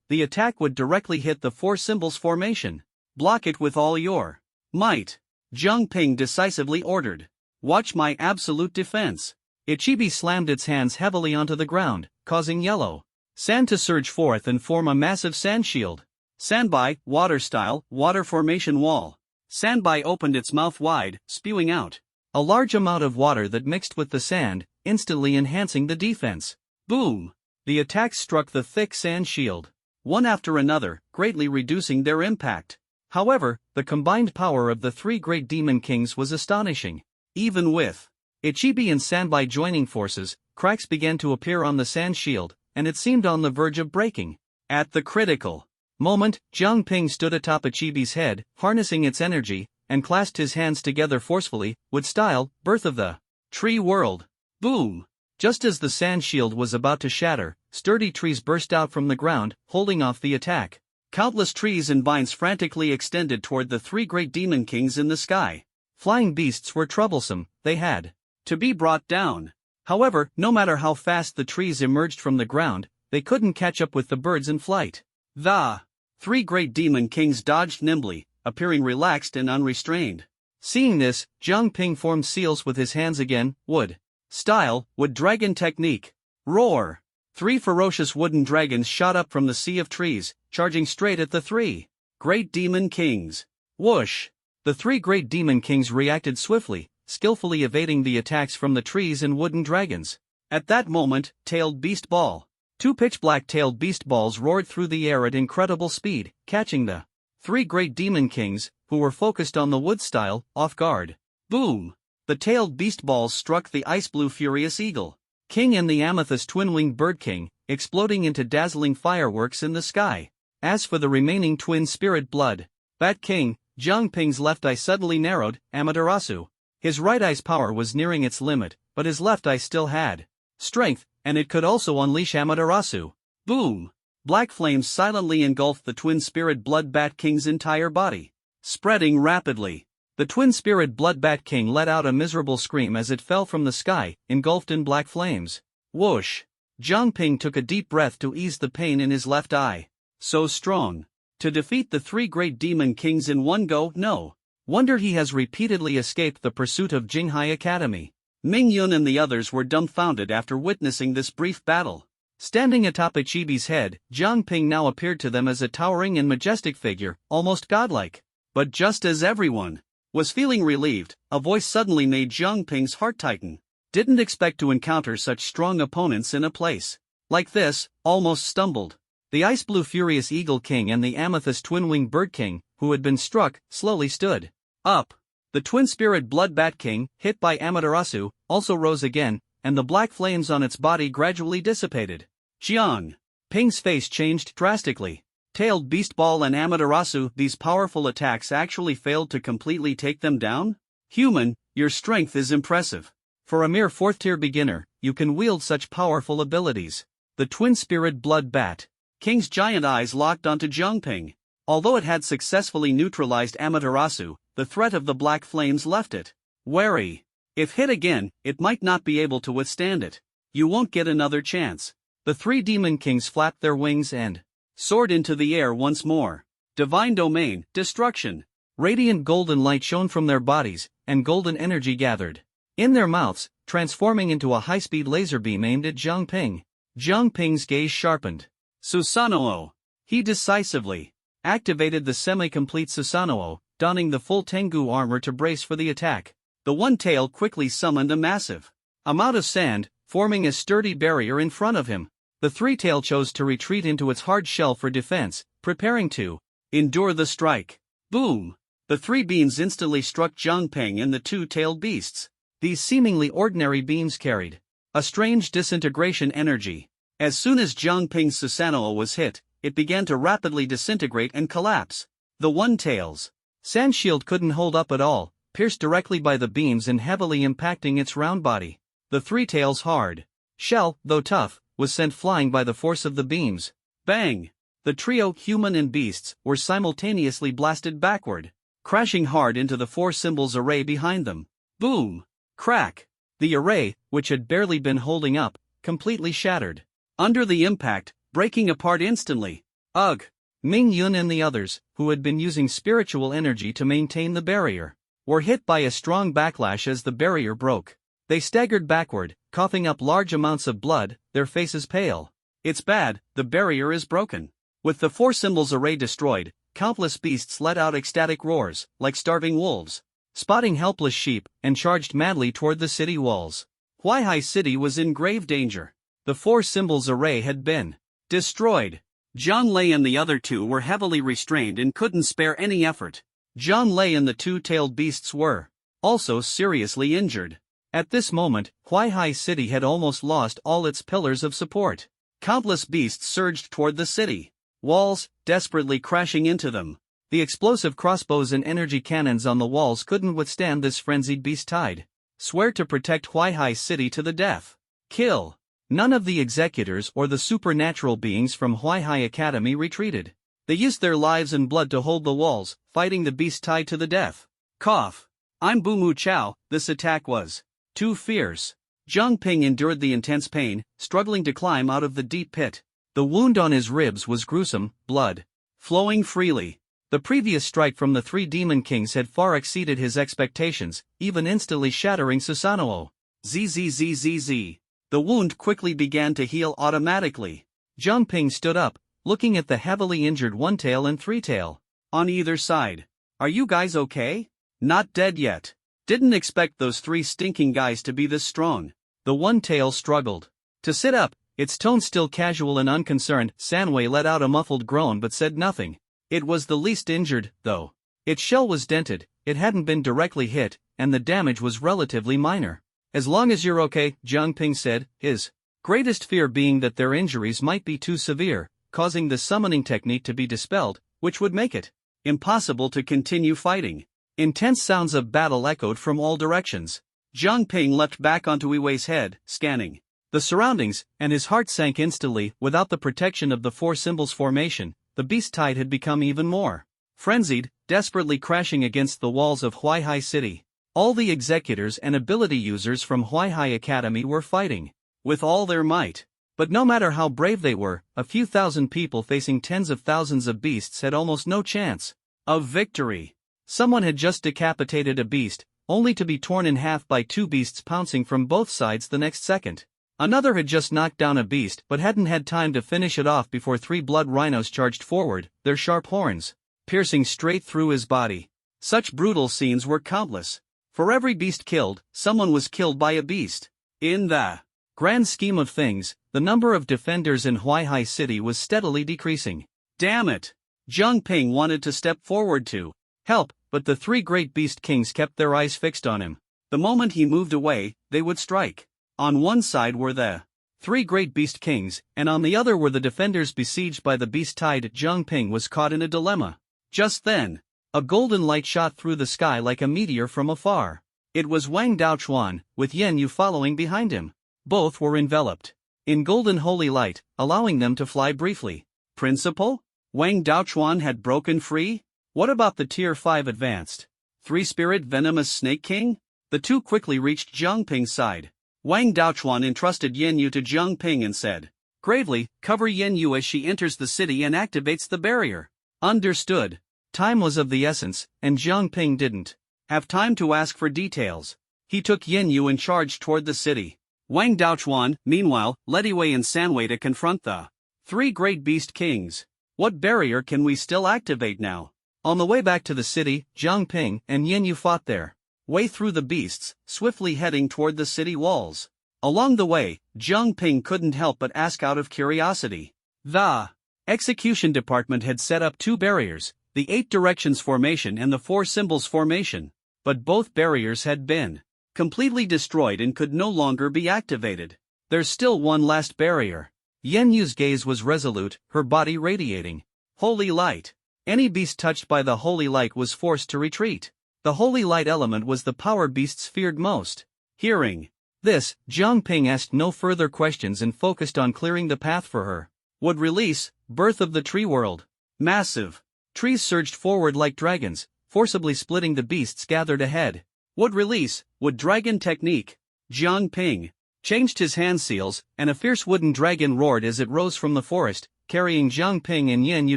the attack would directly hit the 4 symbols formation. Block it with all your might. Zhang Ping decisively ordered. Watch my absolute defense. Ichibi slammed its hands heavily onto the ground, causing yellow sand to surge forth and form a massive sand shield. Sanbai, Water style, Water Formation Wall. Sanbai opened its mouth wide, spewing out a large amount of water that mixed with the sand, instantly enhancing the defense. Boom! The attacks struck the thick sand shield, one after another, greatly reducing their impact. However, the combined power of the 3 great demon kings was astonishing. Even with Ichibi and Sanbai joining forces, cracks began to appear on the sand shield, and it seemed on the verge of breaking. At the critical moment, Zhang Ping stood atop Ichibi's head, harnessing its energy, and clasped his hands together forcefully, with style, Birth of the Tree World. Boom! Just as the sand shield was about to shatter, sturdy trees burst out from the ground, holding off the attack. Countless trees and vines frantically extended toward the 3 great demon kings in the sky. Flying beasts were troublesome, they had to be brought down. However, no matter how fast the trees emerged from the ground, they couldn't catch up with the birds in flight. The 3 great demon kings dodged nimbly, appearing relaxed and unrestrained. Seeing this, Zhang Ping formed seals with his hands again, wood style, Wood Dragon Technique. Roar! 3 ferocious wooden dragons shot up from the sea of trees, charging straight at the 3 great demon kings. Whoosh! The 3 great demon kings reacted swiftly, skillfully evading the attacks from the trees and wooden dragons. At that moment, Tailed Beast Ball. 2 pitch-black tailed beast balls roared through the air at incredible speed, catching the 3 great demon kings, who were focused on the wood style, off guard. Boom! The tailed beast balls struck the Ice Blue Furious Eagle King and the Amethyst Twin-Winged Bird King, exploding into dazzling fireworks in the sky. As for the remaining twin spirit Blood Bat King, Zhang Ping's left eye suddenly narrowed. Amaterasu. His right eye's power was nearing its limit, but his left eye still had strength, and it could also unleash Amaterasu. Boom! Black flames silently engulfed the twin spirit Blood Bat King's entire body, spreading rapidly. The twin spirit Blood Bat King let out a miserable scream as it fell from the sky, engulfed in black flames. Whoosh! Zhang Ping took a deep breath to ease the pain in his left eye. So strong. To defeat the 3 great demon kings in one go? No wonder he has repeatedly escaped the pursuit of Jinghai Academy. Ming Yun and the others were dumbfounded after witnessing this brief battle. Standing atop Ichibi's head, Zhang Ping now appeared to them as a towering and majestic figure, almost godlike. But just as everyone was feeling relieved, a voice suddenly made Zhang Ping's heart tighten. Didn't expect to encounter such strong opponents in a place like this, almost stumbled. The Ice Blue Furious Eagle King and the Amethyst Twin-Winged Bird King, who had been struck, slowly stood up. The Twin-Spirit Blood Bat King, hit by Amaterasu, also rose again, and the black flames on its body gradually dissipated. Jiang Ping's face changed drastically. Tailed Beast Ball and Amaterasu, these powerful attacks actually failed to completely take them down? Human, your strength is impressive. For a mere 4th-tier beginner, you can wield such powerful abilities. The Twin-Spirit Blood Bat King's giant eyes locked onto Jiang Ping. Although it had successfully neutralized Amaterasu, the threat of the black flames left it wary. If hit again, it might not be able to withstand it. You won't get another chance. The 3 Demon Kings flapped their wings and soared into the air once more. Divine Domain, Destruction. Radiant golden light shone from their bodies, and golden energy gathered in their mouths, transforming into a high-speed laser beam aimed at Jiang Ping. Jiang Ping's gaze sharpened. Susanoo. He decisively activated the semi-complete Susanoo, donning the full Tengu armor to brace for the attack. The One Tail quickly summoned a massive amount of sand, forming a sturdy barrier in front of him. The Three Tail chose to retreat into its hard shell for defense, preparing to endure the strike. Boom! The 3 beams instantly struck Jiang Ping and the 2-tailed beasts. These seemingly ordinary beams carried a strange disintegration energy. As soon as Jiang Ping's Susanoo was hit, it began to rapidly disintegrate and collapse. The One Tail's sand shield couldn't hold up at all, pierced directly by the beams and heavily impacting its round body. The Three Tail's hard shell, though tough, was sent flying by the force of the beams. Bang! The trio, human and beasts, were simultaneously blasted backward, crashing hard into the 4 symbols array behind them. Boom! Crack! The array, which had barely been holding up, completely shattered under the impact, breaking apart instantly. Ugh! Ming Yun and the others, who had been using spiritual energy to maintain the barrier, were hit by a strong backlash as the barrier broke. They staggered backward, coughing up large amounts of blood, their faces pale. It's bad, the barrier is broken. With the 4 symbols array destroyed, countless beasts let out ecstatic roars, like starving wolves, spotting helpless sheep, and charged madly toward the city walls. Huaihai City was in grave danger. The 4 symbols array had been destroyed. Zhang Lei and the other 2 were heavily restrained and couldn't spare any effort. Zhang Lei and the 2-tailed beasts were also seriously injured. At this moment, Huaihai City had almost lost all its pillars of support. Countless beasts surged toward the city walls, desperately crashing into them. The explosive crossbows and energy cannons on the walls couldn't withstand this frenzied beast tide. Swear to protect Huaihai City to the death. Kill. None of the executors or the supernatural beings from Huaihai Academy retreated. They used their lives and blood to hold the walls, fighting the beast tide to the death. Cough. I'm Bu Mu Chao. This attack was too fierce. Jiang Ping endured the intense pain, struggling to climb out of the deep pit. The wound on his ribs was gruesome, blood flowing freely. The previous strike from the 3 Demon Kings had far exceeded his expectations, even instantly shattering Susanoo. Zzz. The wound quickly began to heal automatically. Jiang Ping stood up, looking at the heavily injured One Tail and Three Tail on either side. Are you guys okay? Not dead yet. Didn't expect those 3 stinking guys to be this strong. The One Tail struggled to sit up, its tone still casual and unconcerned. Sanwei let out a muffled groan but said nothing. It was the least injured, though. Its shell was dented, it hadn't been directly hit, and the damage was relatively minor. As long as you're okay, Jiang Ping said, his greatest fear being that their injuries might be too severe, causing the summoning technique to be dispelled, which would make it impossible to continue fighting. Intense sounds of battle echoed from all directions. Jiang Ping leapt back onto Yiwei's head, scanning the surroundings, and his heart sank instantly. Without the protection of the 4 symbols formation, the beast tide had become even more frenzied, desperately crashing against the walls of Huaihai City. All the executors and ability users from Huaihai Academy were fighting with all their might. But no matter how brave they were, a few thousand people facing tens of thousands of beasts had almost no chance of victory. Someone had just decapitated a beast, only to be torn in half by 2 beasts pouncing from both sides the next second. Another had just knocked down a beast but hadn't had time to finish it off before 3 blood rhinos charged forward, their sharp horns piercing straight through his body. Such brutal scenes were countless. For every beast killed, someone was killed by a beast. In the grand scheme of things, the number of defenders in Huaihai City was steadily decreasing. Damn it! Zhang Ping wanted to step forward to help, but the three great beast kings kept their eyes fixed on him. The moment he moved away, they would strike. On one side were the three great beast kings, and on the other were the defenders besieged by the beast tide. Zhang Ping was caught in a dilemma. Just then, a golden light shot through the sky like a meteor from afar. It was Wang Daochuan, with Yan Yu following behind him. Both were enveloped in golden holy light, allowing them to fly briefly. Principal? Wang Daochuan had broken free? What about the Tier 5 advanced three-spirit venomous Snake King? The two quickly reached Zhang Ping's side. Wang Daochuan entrusted Yan Yu to Zhang Ping and said, "Gravely, cover Yan Yu as she enters the city and activates the barrier." Understood. Time was of the essence, and Zhang Ping didn't have time to ask for details. He took Yan Yu in charge toward the city. Wang Daochuan, meanwhile, led Wei and Sanwei to confront the three great beast kings. What barrier can we still activate now? On the way back to the city, Zhang Ping and Yan Yu fought their way through the beasts, swiftly heading toward the city walls. Along the way, Zhang Ping couldn't help but ask out of curiosity. The execution department had set up two barriers, the 8 directions formation and the 4 symbols formation, but both barriers had been completely destroyed and could no longer be activated. There's still one last barrier. Yan Yu's gaze was resolute, her body radiating holy light. Any beast touched by the holy light was forced to retreat. The holy light element was the power beasts feared most. Hearing this, Zhang Ping asked no further questions and focused on clearing the path for her. Would release, birth of the tree world. Massive trees surged forward like dragons, forcibly splitting the beasts gathered ahead. Would release, would dragon technique. Zhang Ping changed his hand seals, and a fierce wooden dragon roared as it rose from the forest, carrying Zhang Ping and Yan Yu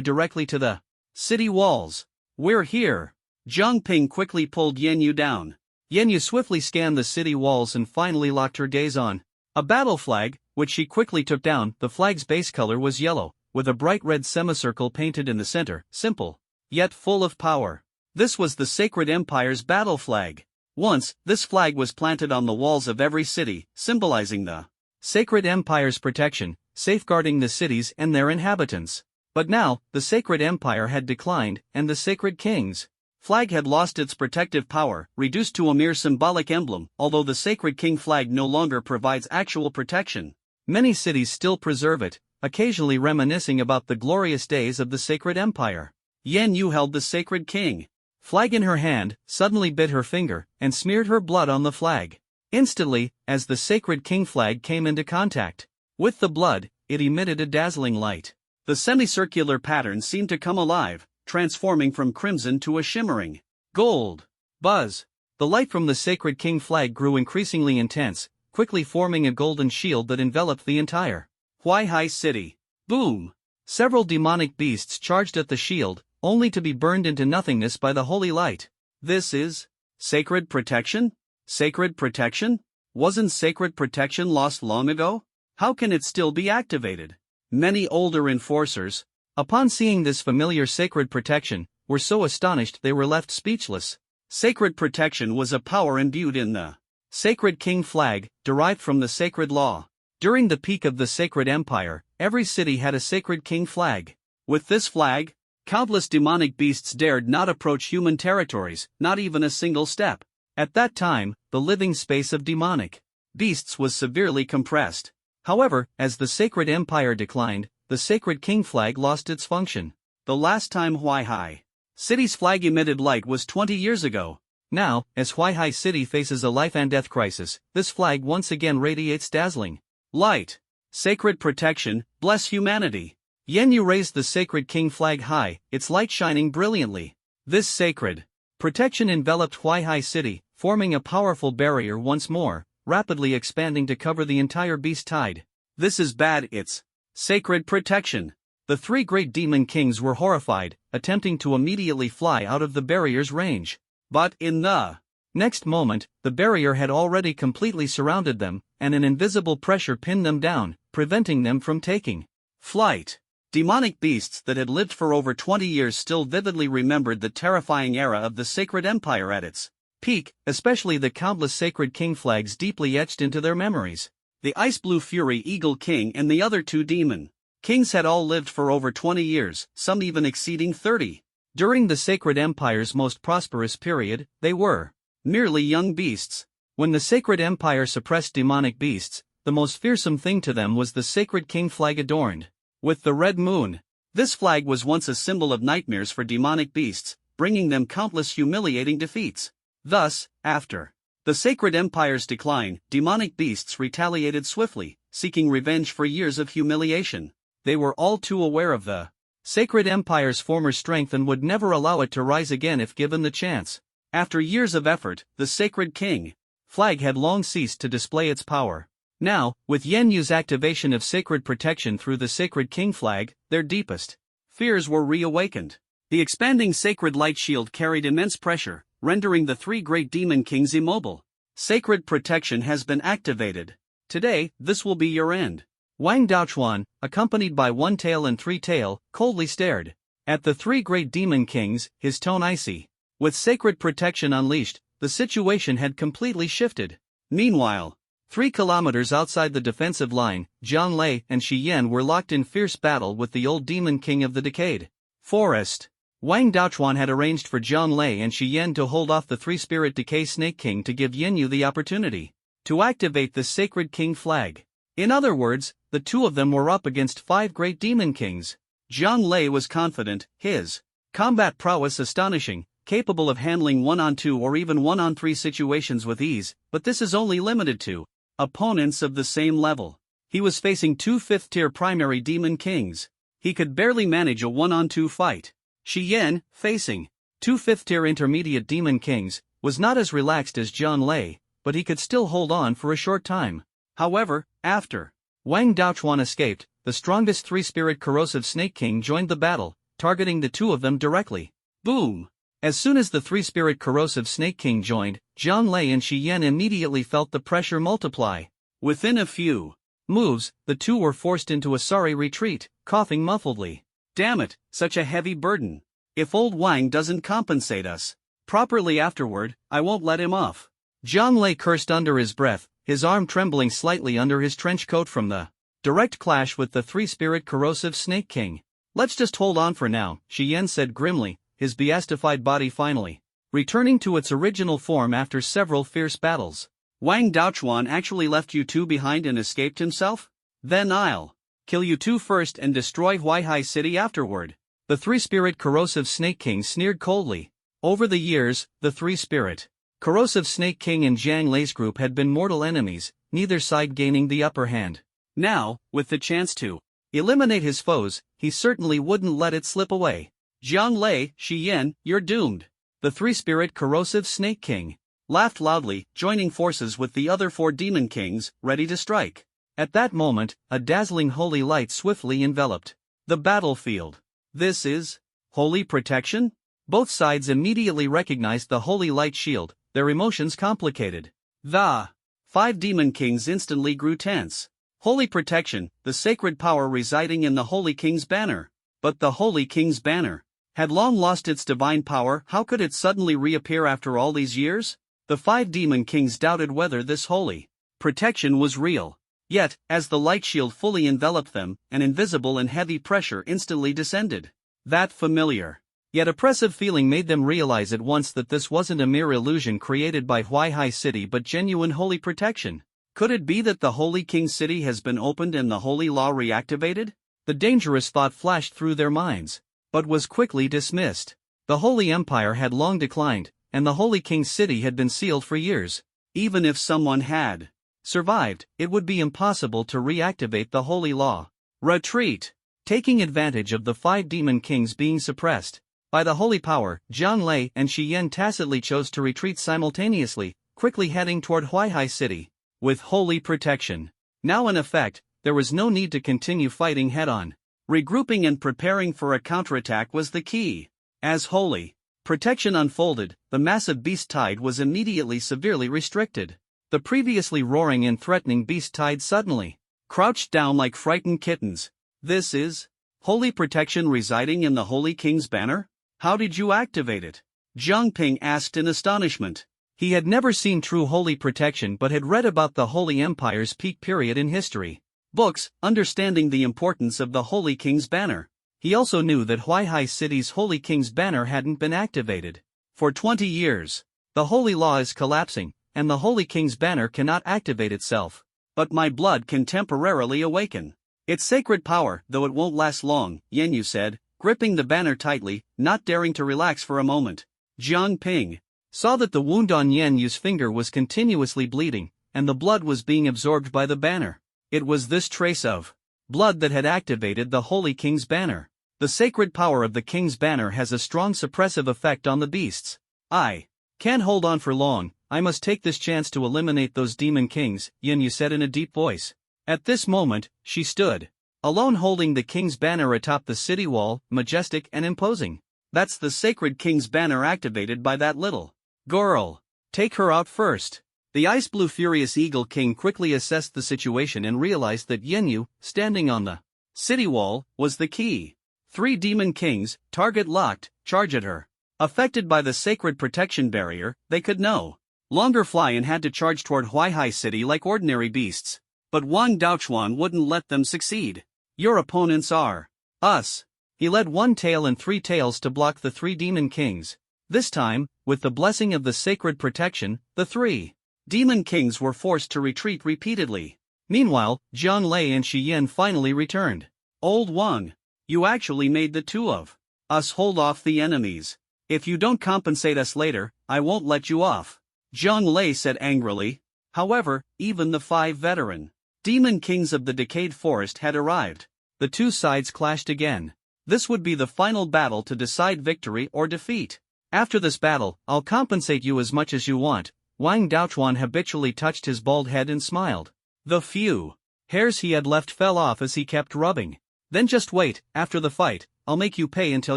directly to the city walls. We're here. Zhang Ping quickly pulled Yan Yu down. Yan Yu swiftly scanned the city walls and finally locked her gaze on a battle flag, which she quickly took down. The flag's base color was yellow, with a bright red semicircle painted in the center, simple, yet full of power. This was the Sacred Empire's battle flag. Once, this flag was planted on the walls of every city, symbolizing the Sacred Empire's protection, safeguarding the cities and their inhabitants. But now, the Sacred Empire had declined, and the Sacred King's flag had lost its protective power, reduced to a mere symbolic emblem. Although the Sacred King flag no longer provides actual protection, many cities still preserve it, occasionally reminiscing about the glorious days of the Sacred Empire. Yan Yu held the Sacred King flag in her hand, suddenly bit her finger, and smeared her blood on the flag. Instantly, as the Sacred King flag came into contact with the blood, it emitted a dazzling light. The semicircular pattern seemed to come alive, transforming from crimson to a shimmering gold buzz. The light from the Sacred King flag grew increasingly intense, quickly forming a golden shield that enveloped the entire Huaihai city. Boom! Several demonic beasts charged at the shield, only to be burned into nothingness by the holy light. This is sacred protection? Sacred protection? Wasn't sacred protection lost long ago? How can it still be activated? Many older enforcers, upon seeing this familiar sacred protection, were so astonished they were left speechless. Sacred protection was a power imbued in the Sacred King flag, derived from the sacred law. During the peak of the Sacred Empire, every city had a Sacred King flag. With this flag, countless demonic beasts dared not approach human territories, not even a single step. At that time, the living space of demonic beasts was severely compressed. However, as the Sacred Empire declined, the Sacred King flag lost its function. The last time Huaihai City's flag emitted light was 20 years ago. Now, as Huaihai City faces a life and death crisis, this flag once again radiates dazzling light. Sacred protection, bless humanity. Yan Yu raised the Sacred King flag high, its light shining brilliantly. This sacred protection enveloped Huaihai City, forming a powerful barrier once more, rapidly expanding to cover the entire beast tide. This is bad, it's sacred protection. The three great demon kings were horrified, attempting to immediately fly out of the barrier's range. But in the next moment, the barrier had already completely surrounded them, and an invisible pressure pinned them down, preventing them from taking flight. Demonic beasts that had lived for over 20 years still vividly remembered the terrifying era of the Sacred Empire at its peak, especially the countless sacred king flags deeply etched into their memories. The Ice Blue Fury Eagle King and the other two Demon Kings had all lived for over 20 years, some even exceeding 30. During the Sacred Empire's most prosperous period, they were merely young beasts. When the Sacred Empire suppressed demonic beasts, the most fearsome thing to them was the Sacred King flag adorned with the red moon. This flag was once a symbol of nightmares for demonic beasts, bringing them countless humiliating defeats. Thus, after the Sacred Empire's decline, demonic beasts retaliated swiftly, seeking revenge for years of humiliation. They were all too aware of the Sacred Empire's former strength and would never allow it to rise again if given the chance. After years of effort, the Sacred King flag had long ceased to display its power. Now, with Yen Yu's activation of sacred protection through the Sacred King flag, their deepest fears were reawakened. The expanding sacred light shield carried immense pressure, rendering the three great demon kings immobile. Sacred protection has been activated. Today, this will be your end. Wang Daochuan, accompanied by One Tail and Three Tail, coldly stared at the three great demon kings, his tone icy. With sacred protection unleashed, the situation had completely shifted. Meanwhile, 3 kilometers outside the defensive line, Jiang Lei and Shi Yan were locked in fierce battle with the old demon king of the decayed forest. Wang Daochuan had arranged for Jiang Lei and Shi Yan to hold off the three-spirit decay Snake King to give Yen Yu the opportunity to activate the Sacred King flag. In other words, the two of them were up against 5 great demon kings. Jiang Lei was confident, his combat prowess astonishing, capable of handling 1-on-2 or even 1-on-3 situations with ease, but this is only limited to opponents of the same level. He was facing 2 fifth-tier primary demon kings. He could barely manage a 1-on-2 fight. Shi Yan, facing 2 fifth-tier intermediate demon kings, was not as relaxed as Jiang Lei, but he could still hold on for a short time. However, after Wang Daochuan escaped, the strongest 3-spirit corrosive Snake King joined the battle, targeting the two of them directly. Boom! As soon as the 3-spirit corrosive Snake King joined, Jiang Lei and Shi Yan immediately felt the pressure multiply. Within a few moves, the two were forced into a sorry retreat, coughing muffledly. Damn it, such a heavy burden. If old Wang doesn't compensate us properly afterward, I won't let him off. Jiang Lei cursed under his breath, his arm trembling slightly under his trench coat from the direct clash with the 3-spirit corrosive Snake King. Let's just hold on for now, Shi Yan said grimly, his beastified body finally returning to its original form after several fierce battles. Wang Daochuan actually left you two behind and escaped himself? Then I'll kill you two first and destroy Huaihai City afterward. The 3-spirit corrosive Snake King sneered coldly. Over the years, the 3-spirit corrosive Snake King and Jiang Lei's group had been mortal enemies, neither side gaining the upper hand. Now, with the chance to eliminate his foes, he certainly wouldn't let it slip away. Jiang Lei, Shi Yan, you're doomed. The 3-spirit corrosive Snake King laughed loudly, joining forces with the other 4 demon kings, ready to strike. At that moment, a dazzling holy light swiftly enveloped the battlefield. This is holy protection? Both sides immediately recognized the holy light shield, their emotions complicated. The 5 demon kings instantly grew tense. Holy protection, the sacred power residing in the Holy King's banner. But the Holy King's banner had long lost its divine power. How could it suddenly reappear after all these years? The 5 demon kings doubted whether this holy protection was real. Yet, as the light shield fully enveloped them, an invisible and heavy pressure instantly descended. That familiar, yet oppressive feeling made them realize at once that this wasn't a mere illusion created by Huaihai City but genuine holy protection. Could it be that the Holy King's city has been opened and the holy law reactivated? The dangerous thought flashed through their minds, but was quickly dismissed. The Holy Empire had long declined, and the Holy King's city had been sealed for years. Even if someone had survived, it would be impossible to reactivate the holy law. Retreat! Taking advantage of the 5 demon kings being suppressed by the holy power, Jiang Lei and Shi Yan tacitly chose to retreat simultaneously, quickly heading toward Huaihai City. With holy protection now in effect, there was no need to continue fighting head-on. Regrouping and preparing for a counterattack was the key. As holy protection unfolded, the massive beast tide was immediately severely restricted. The previously roaring and threatening beast tide suddenly crouched down like frightened kittens. This is holy protection residing in the Holy King's banner? How did you activate it? Zhang Ping asked in astonishment. He had never seen true holy protection but had read about the Holy Empire's peak period in history books, understanding the importance of the Holy King's banner. He also knew that Huaihai City's Holy King's banner hadn't been activated for 20 years. The holy law is collapsing, and the Holy King's banner cannot activate itself. But my blood can temporarily awaken. It's sacred power, though it won't last long, Yanyu said, gripping the banner tightly, not daring to relax for a moment. Jiang Ping saw that the wound on Yanyu's finger was continuously bleeding, and the blood was being absorbed by the banner. It was this trace of blood that had activated the Holy King's banner. The sacred power of the King's banner has a strong suppressive effect on the beasts. I can't hold on for long. I must take this chance to eliminate those demon kings, Yanyu said in a deep voice. At this moment, she stood alone holding the king's banner atop the city wall, majestic and imposing. That's the sacred king's banner activated by that little girl. Take her out first. The Ice Blue Furious Eagle King quickly assessed the situation and realized that Yanyu, standing on the city wall, was the key. 3 demon kings, target locked, charge at her. Affected by the sacred protection barrier, they could no longer fly and had to charge toward Huaihai City like ordinary beasts. But Wang Daochuan wouldn't let them succeed. Your opponents are us. He led 1 tail and 3 tails to block the 3 demon kings. This time, with the blessing of the sacred protection, the 3 demon kings were forced to retreat repeatedly. Meanwhile, Zhang Lei and Shi Yin finally returned. Old Wang, you actually made the 2 of us hold off the enemies. If you don't compensate us later, I won't let you off, Zhang Lei said angrily. However, even the 5 veteran demon kings of the Decayed Forest had arrived. The 2 sides clashed again. This would be the final battle to decide victory or defeat. After this battle, I'll compensate you as much as you want. Wang Daochuan habitually touched his bald head and smiled. The few hairs he had left fell off as he kept rubbing. Then just wait, after the fight, I'll make you pay until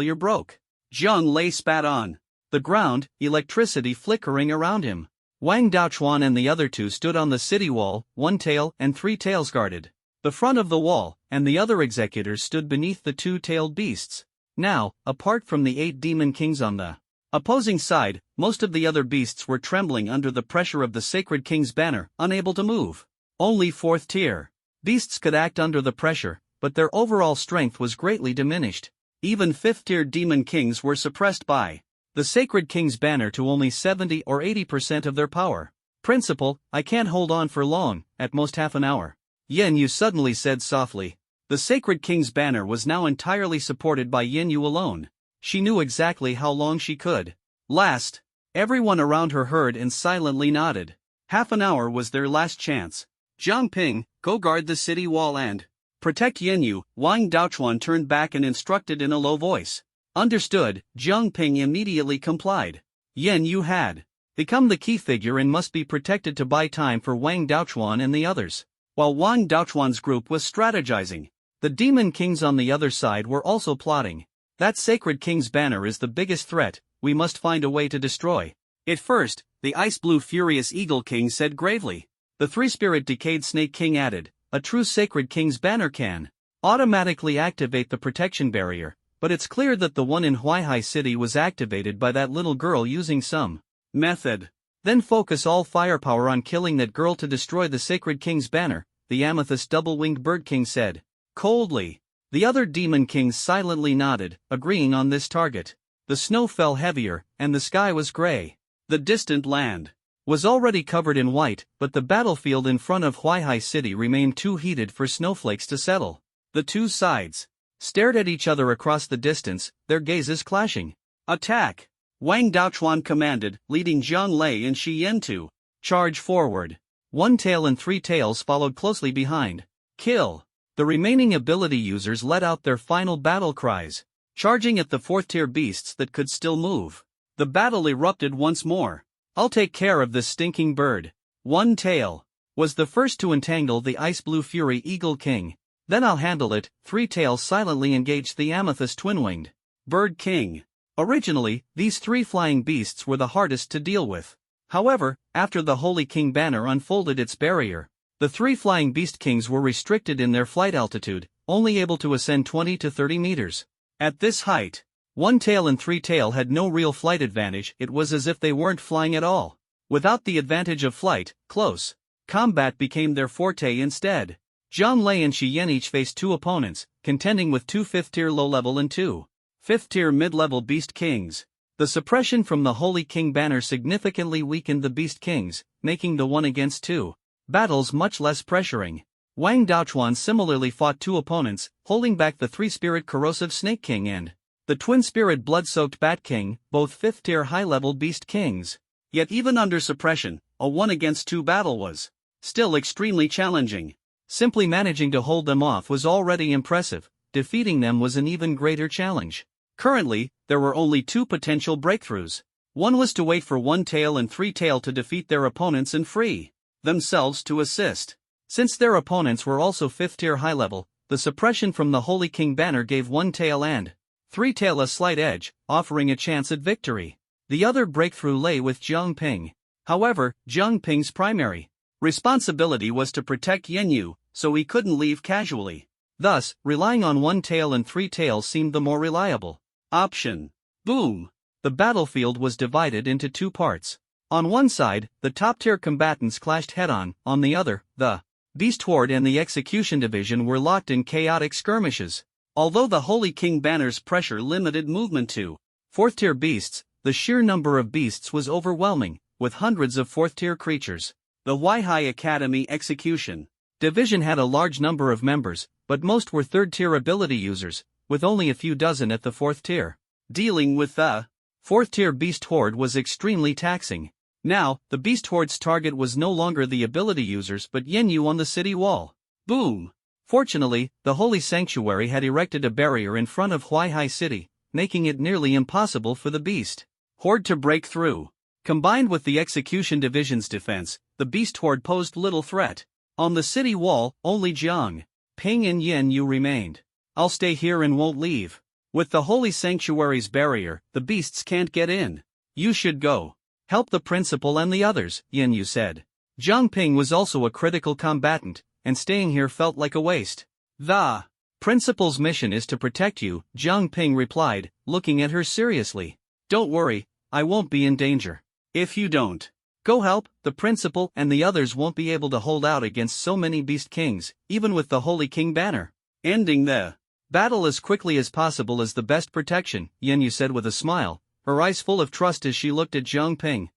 you're broke. Zhang Lei spat on the ground, electricity flickering around him. Wang Daochuan and the other 2 stood on the city wall, 1 tail and 3 tails guarded the front of the wall, and the other executors stood beneath the 2-tailed beasts. Now, apart from the 8 demon kings on the opposing side, most of the other beasts were trembling under the pressure of the sacred king's banner, unable to move. Only 4th tier beasts could act under the pressure, but their overall strength was greatly diminished. Even 5th tier demon kings were suppressed by the sacred king's banner to only 70 or 80% of their power. Principal, I can't hold on for long, at most half an hour. Yanyu suddenly said softly. The sacred king's banner was now entirely supported by Yanyu alone. She knew exactly how long she could last. Everyone around her heard and silently nodded. Half an hour was their last chance. Jiang Ping, go guard the city wall and protect Yanyu. Wang Daochuan turned back and instructed in a low voice. Understood, Jiang Ping immediately complied. Yanyu had become the key figure and must be protected to buy time for Wang Daochuan and the others. While Wang Daochuan's group was strategizing, the demon kings on the other side were also plotting. That sacred king's banner is the biggest threat, we must find a way to destroy it first, the Ice Blue Furious Eagle King said gravely. The 3-spirit Decayed Snake King added, a true sacred king's banner can automatically activate the protection barrier, but it's clear that the one in Huaihai City was activated by that little girl using some method. Then focus all firepower on killing that girl to destroy the sacred king's banner, the Amethyst Double-Winged Bird King said coldly. The other demon kings silently nodded, agreeing on this target. The snow fell heavier, and the sky was gray. The distant land was already covered in white, but the battlefield in front of Huaihai City remained too heated for snowflakes to settle. The 2 sides stared at each other across the distance, their gazes clashing. Attack! Wang Daochuan commanded, leading Zhang Lei and Shi Yin to charge forward. 1 tail and 3 tails followed closely behind. Kill! The remaining ability users let out their final battle cries, charging at the 4th-tier beasts that could still move. The battle erupted once more. I'll take care of this stinking bird. 1 tail was the first to entangle the Ice Blue Fury Eagle King. Then I'll handle it. 3 tails silently engaged the Amethyst Twin-Winged Bird King. Originally, these 3 flying beasts were the hardest to deal with. However, after the Holy King banner unfolded its barrier, the 3 flying beast kings were restricted in their flight altitude, only able to ascend 20 to 30 meters. At this height, 1 tail and 3 tail had no real flight advantage. It was as if they weren't flying at all. Without the advantage of flight, close combat became their forte instead. Zhang Lei and Shi Yan each faced two opponents, contending with two 5th-tier low-level and two 5th-tier mid-level Beast Kings. The suppression from the Holy King banner significantly weakened the Beast Kings, making the 1-against-2 battles much less pressuring. Wang Daochuan similarly fought two opponents, holding back the 3-spirit Corrosive Snake King and the twin-spirit Blood-soaked Bat King, both 5th-tier high-level Beast Kings. Yet even under suppression, a 1-against-2 battle was still extremely challenging. Simply managing to hold them off was already impressive, defeating them was an even greater challenge. Currently, there were only two potential breakthroughs. One was to wait for 1-tail and 3-tail to defeat their opponents and free themselves to assist. Since their opponents were also 5th-tier high-level, the suppression from the Holy King banner gave 1-tail and 3-tail a slight edge, offering a chance at victory. The other breakthrough lay with Zhang Ping. However, Zhang Ping's primary responsibility was to protect Yanyu, so he couldn't leave casually. Thus, relying on 1-tail and 3-tail seemed the more reliable option. Boom! The battlefield was divided into two parts. On one side, the top-tier combatants clashed head-on, on the other, the Beast Horde and the Execution Division were locked in chaotic skirmishes. Although the Holy King banner's pressure limited movement to 4th-tier beasts, the sheer number of beasts was overwhelming, with hundreds of 4th-tier creatures. The Huaihai Academy Execution Division had a large number of members, but most were 3rd-tier ability users, with only a few dozen at the 4th tier. Dealing with the 4th-tier Beast Horde was extremely taxing. Now, the Beast Horde's target was no longer the ability users but Yanyu on the city wall. Boom! Fortunately, the Holy Sanctuary had erected a barrier in front of Huaihai City, making it nearly impossible for the Beast Horde to break through. Combined with the Execution Division's defense, the Beast Horde posed little threat. On the city wall, only Zhang Ping and Yanyu remained. "I'll stay here and won't leave. With the Holy Sanctuary's barrier, the beasts can't get in. You should go help the principal and the others," Yanyu said. Zhang Ping was also a critical combatant, and staying here felt like a waste. "The principal's mission is to protect you," Zhang Ping replied, looking at her seriously. "Don't worry, I won't be in danger. If you don't go help, the principal and the others won't be able to hold out against so many Beast Kings, even with the Holy King banner. Ending the battle as quickly as possible is the best protection," Yanyu said with a smile, her eyes full of trust as she looked at Zhang Ping.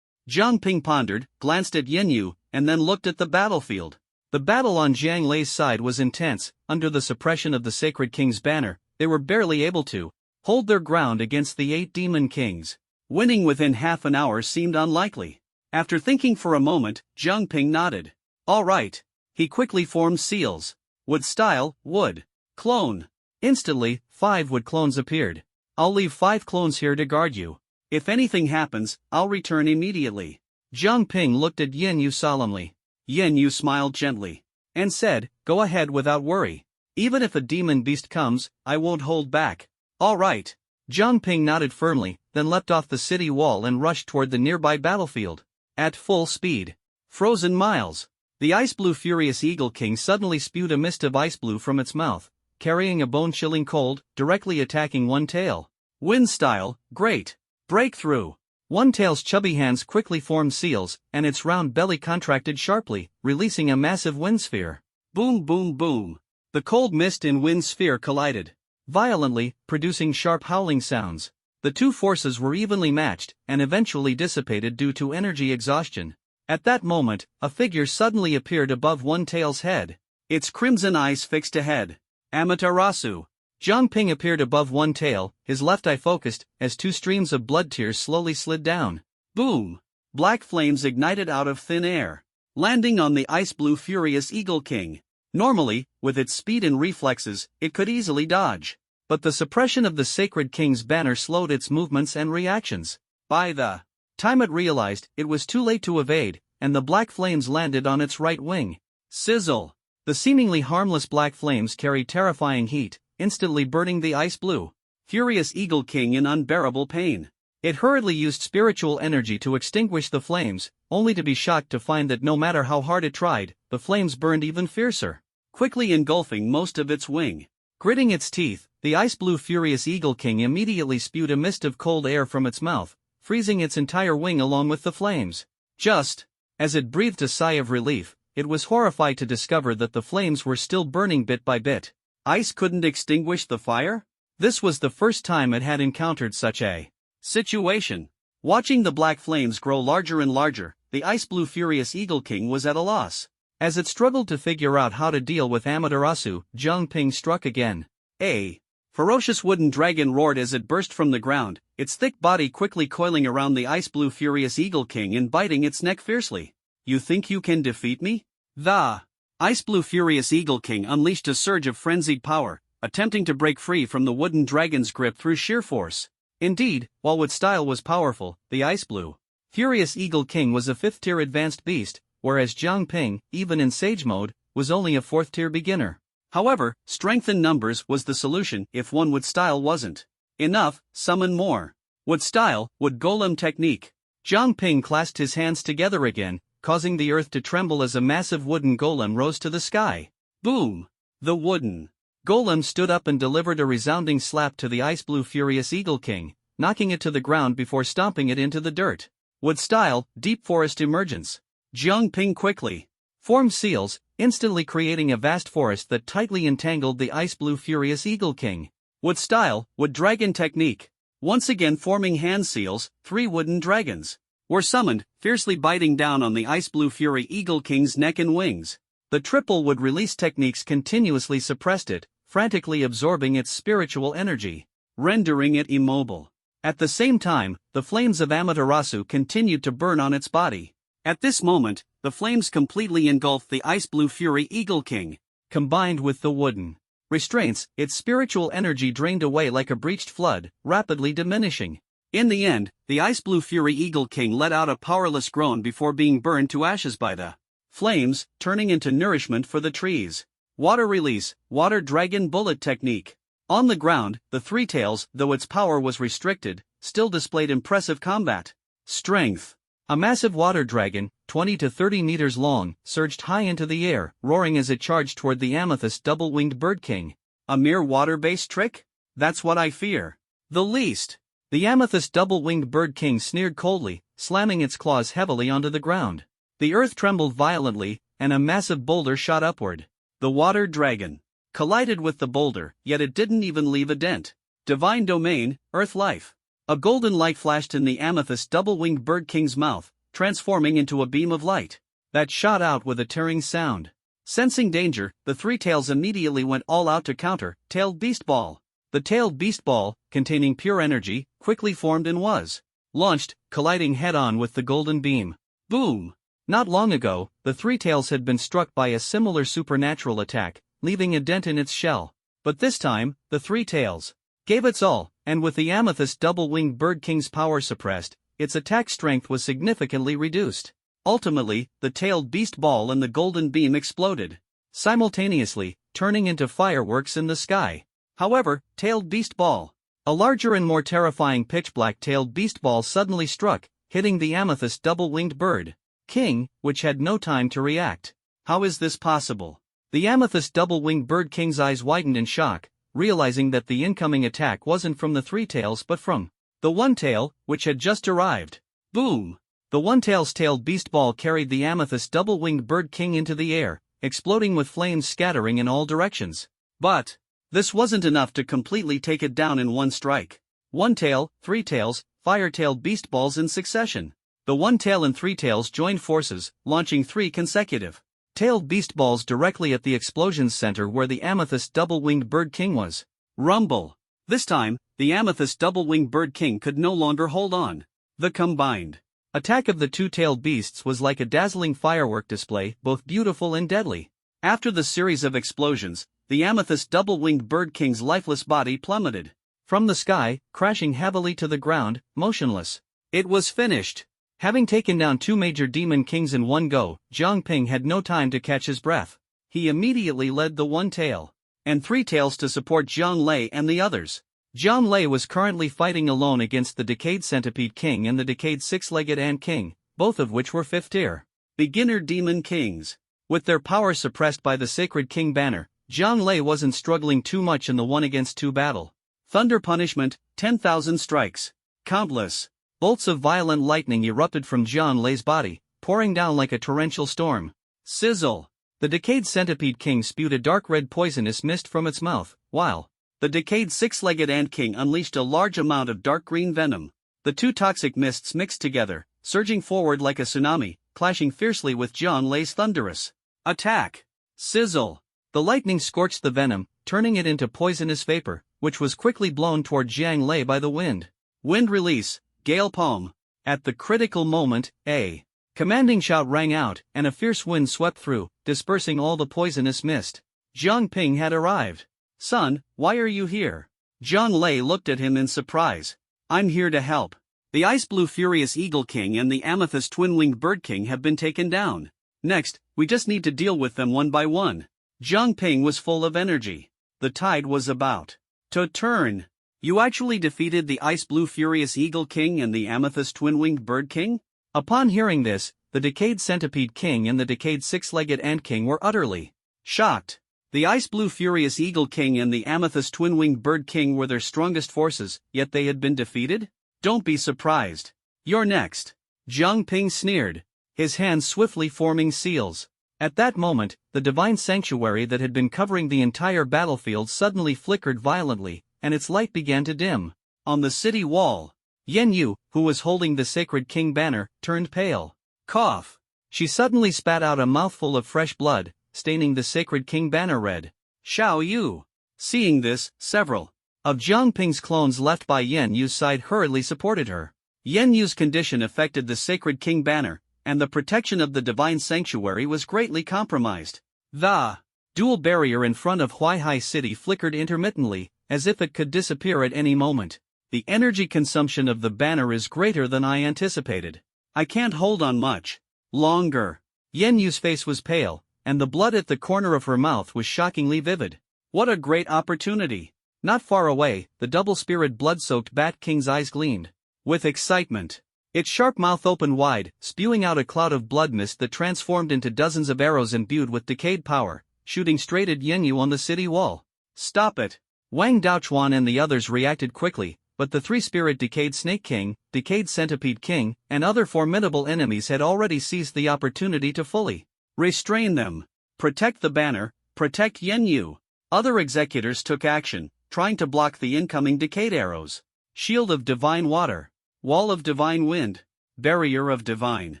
Zhang Ping pondered, glanced at Yanyu, and then looked at the battlefield. The battle on Zhang Lei's side was intense. Under the suppression of the Sacred King's banner, they were barely able to hold their ground against the 8 Demon Kings. Winning within half an hour seemed unlikely. After thinking for a moment, Zhang Ping nodded. "All right." He quickly formed seals. Wood style, wood. Clone. Instantly, 5 wood clones appeared. "I'll leave 5 clones here to guard you. If anything happens, I'll return immediately." Zhang Ping looked at Yanyu solemnly. Yanyu smiled gently and said, "Go ahead without worry. Even if a demon beast comes, I won't hold back." "All right." Zhang Ping nodded firmly, then leapt off the city wall and rushed toward the nearby battlefield. At full speed. Frozen miles. The Ice Blue Furious Eagle King suddenly spewed a mist of ice blue from its mouth, carrying a bone-chilling cold, directly attacking 1-tail. Wind style, great. Breakthrough. 1-tail's chubby hands quickly formed seals, and its round belly contracted sharply, releasing a massive wind sphere. Boom boom boom. The cold mist and wind sphere collided violently, producing sharp howling sounds. The two forces were evenly matched, and eventually dissipated due to energy exhaustion. At that moment, a figure suddenly appeared above 1-tail's head. Its crimson eyes fixed ahead. Amaterasu. Zhang Ping appeared above 1-tail, his left eye focused, as 2 streams of blood tears slowly slid down. Boom! Black flames ignited out of thin air, landing on the Ice Blue Furious Eagle King. Normally, with its speed and reflexes, it could easily dodge. But the suppression of the Sacred King's banner slowed its movements and reactions. By the time it realized, it was too late to evade, and the black flames landed on its right wing. Sizzle! The seemingly harmless black flames carried terrifying heat, instantly burning the Ice Blue Furious Eagle King in unbearable pain. It hurriedly used spiritual energy to extinguish the flames, only to be shocked to find that no matter how hard it tried, the flames burned even fiercer, quickly engulfing most of its wing. Gritting its teeth, the Ice Blue Furious Eagle King immediately spewed a mist of cold air from its mouth, freezing its entire wing along with the flames. Just as it breathed a sigh of relief, it was horrified to discover that the flames were still burning bit by bit. Ice couldn't extinguish the fire? This was the first time it had encountered such a situation. Watching the black flames grow larger and larger, the ice blue furious Eagle King was at a loss. As it struggled to figure out how to deal with Amaterasu, Zhang Ping struck again. A ferocious wooden dragon roared as it burst from the ground, its thick body quickly coiling around the ice blue furious Eagle King and biting its neck fiercely. You think you can defeat me? The ice blue furious Eagle King unleashed a surge of frenzied power, attempting to break free from the wooden dragon's grip through sheer force. Indeed, while Wood Style was powerful, the ice blue furious Eagle King was a 5th-tier advanced beast, whereas Zhang Ping, even in Sage mode, was only a 4th-tier beginner. However, strength in numbers was the solution if one Wood Style wasn't enough. Summon more. Wood Style, Wood Golem technique. Zhang Ping clasped his hands together again, causing the earth to tremble as a massive wooden golem rose to the sky. Boom! The wooden golem stood up and delivered a resounding slap to the ice blue furious Eagle King, knocking it to the ground before stomping it into the dirt. Wood Style, Deep Forest Emergence. Zhang Ping quickly formed seals, instantly creating a vast forest that tightly entangled the ice blue furious Eagle King. Wood Style, Wood Dragon technique. Once again forming hand seals, 3 wooden dragons were summoned, fiercely biting down on the ice blue fury Eagle King's neck and wings. The triple wood release techniques continuously suppressed it, frantically absorbing its spiritual energy, rendering it immobile. At the same time, the flames of Amaterasu continued to burn on its body. At this moment, the flames completely engulfed the ice blue fury Eagle King. Combined with the wooden restraints, its spiritual energy drained away like a breached flood, rapidly diminishing. In the end, the ice blue fury Eagle King let out a powerless groan before being burned to ashes by the flames, turning into nourishment for the trees. Water release, Water Dragon bullet technique. On the ground, the Three Tails, though its power was restricted, still displayed impressive combat strength. A massive water dragon, 20 to 30 meters long, surged high into the air, roaring as it charged toward the amethyst double-winged bird king. A mere water-based trick? That's what I fear the least. The amethyst double-winged bird king sneered coldly, slamming its claws heavily onto the ground. The earth trembled violently, and a massive boulder shot upward. The water dragon collided with the boulder, yet it didn't even leave a dent. Divine domain, earth life. A golden light flashed in the amethyst double-winged bird king's mouth, transforming into a beam of light that shot out with a tearing sound. Sensing danger, the Three Tails immediately went all out to counter. Tailed Beast Ball. The tailed beast ball, containing pure energy, quickly formed and was launched, colliding head-on with the golden beam. Boom! Not long ago, the Three Tails had been struck by a similar supernatural attack, leaving a dent in its shell. But this time, the Three Tails gave its all, and with the amethyst double-winged bird king's power suppressed, its attack strength was significantly reduced. Ultimately, the tailed beast ball and the golden beam exploded simultaneously, turning into fireworks in the sky. However, tailed beast ball, a larger and more terrifying pitch-black tailed beast ball suddenly struck, hitting the amethyst double-winged bird king, which had no time to react. How is this possible? The amethyst double-winged bird king's eyes widened in shock, realizing that the incoming attack wasn't from the Three Tails but from the One Tail, which had just arrived. Boom! The One Tail's tailed beast ball carried the amethyst double-winged bird king into the air, exploding with flames scattering in all directions. But this wasn't enough to completely take it down in one strike. One Tail, Three Tails, fire-tailed beast balls in succession. The One Tail and Three Tails joined forces, launching 3 consecutive tailed beast balls directly at the explosion's center where the amethyst double-winged bird king was. Rumble! This time, the amethyst double-winged bird king could no longer hold on. The combined attack of the two-tailed beasts was like a dazzling firework display, both beautiful and deadly. After the series of explosions, the amethyst double-winged bird king's lifeless body plummeted from the sky, crashing heavily to the ground, motionless. It was finished. Having taken down 2 major demon kings in one go, Zhang Ping had no time to catch his breath. He immediately led the One Tail and Three Tails to support Zhang Lei and the others. Zhang Lei was currently fighting alone against the Decayed Centipede King and the Decayed Six-Legged Ant King, both of which were 5th-tier beginner demon kings. With their power suppressed by the Sacred King banner, Zhang Lei wasn't struggling too much in the 1-against-2 battle. Thunder punishment, 10,000 strikes. Countless bolts of violent lightning erupted from Zhang Lei's body, pouring down like a torrential storm. Sizzle! The decayed centipede king spewed a dark red poisonous mist from its mouth, while the decayed six-legged ant king unleashed a large amount of dark green venom. The two toxic mists mixed together, surging forward like a tsunami, clashing fiercely with Zhang Lei's thunderous attack. Sizzle! The lightning scorched the venom, turning it into poisonous vapor, which was quickly blown toward Zhang Lei by the wind. Wind release, gale palm. At the critical moment, a commanding shout rang out, and a fierce wind swept through, dispersing all the poisonous mist. Zhang Ping had arrived. Son, why are you here? Zhang Lei looked at him in surprise. I'm here to help. The Ice Blue Furious Eagle King and the Amethyst Twin-Winged Bird King have been taken down. Next, we just need to deal with them one by one. Zhang Ping was full of energy. The tide was about to turn. You actually defeated the Ice Blue Furious Eagle King and the Amethyst Twin-Winged Bird King? Upon hearing this, the Decayed Centipede King and the Decayed Six-Legged Ant King were utterly shocked. The Ice Blue Furious Eagle King and the Amethyst Twin-Winged Bird King were their strongest forces, yet they had been defeated? Don't be surprised. You're next. Zhang Ping sneered, his hands swiftly forming seals. At that moment, the divine sanctuary that had been covering the entire battlefield suddenly flickered violently, and its light began to dim. On the city wall, Yen Yu, who was holding the Sacred King banner, turned pale. Cough! She suddenly spat out a mouthful of fresh blood, staining the Sacred King banner red. Xiao Yu! Seeing this, several of Zhang Ping's clones left by Yen Yu's side hurriedly supported her. Yen Yu's condition affected the Sacred King banner, and the protection of the divine sanctuary was greatly compromised. The dual barrier in front of Huaihai City flickered intermittently, as if it could disappear at any moment. The energy consumption of the banner is greater than I anticipated. I can't hold on much longer. Yen Yu's face was pale, and the blood at the corner of her mouth was shockingly vivid. What a great opportunity! Not far away, the double-spirited blood-soaked Bat King's eyes gleamed with excitement. Its sharp mouth opened wide, spewing out a cloud of blood mist that transformed into dozens of arrows imbued with decayed power, shooting straight at Yen Yu on the city wall. Stop it! Wang Daochuan and the others reacted quickly, but the three-spirit Decayed Snake King, Decayed Centipede King, and other formidable enemies had already seized the opportunity to fully restrain them. Protect the banner, protect Yen Yu. Other executors took action, trying to block the incoming decayed arrows. Shield of Divine Water. Wall of Divine Wind. Barrier of Divine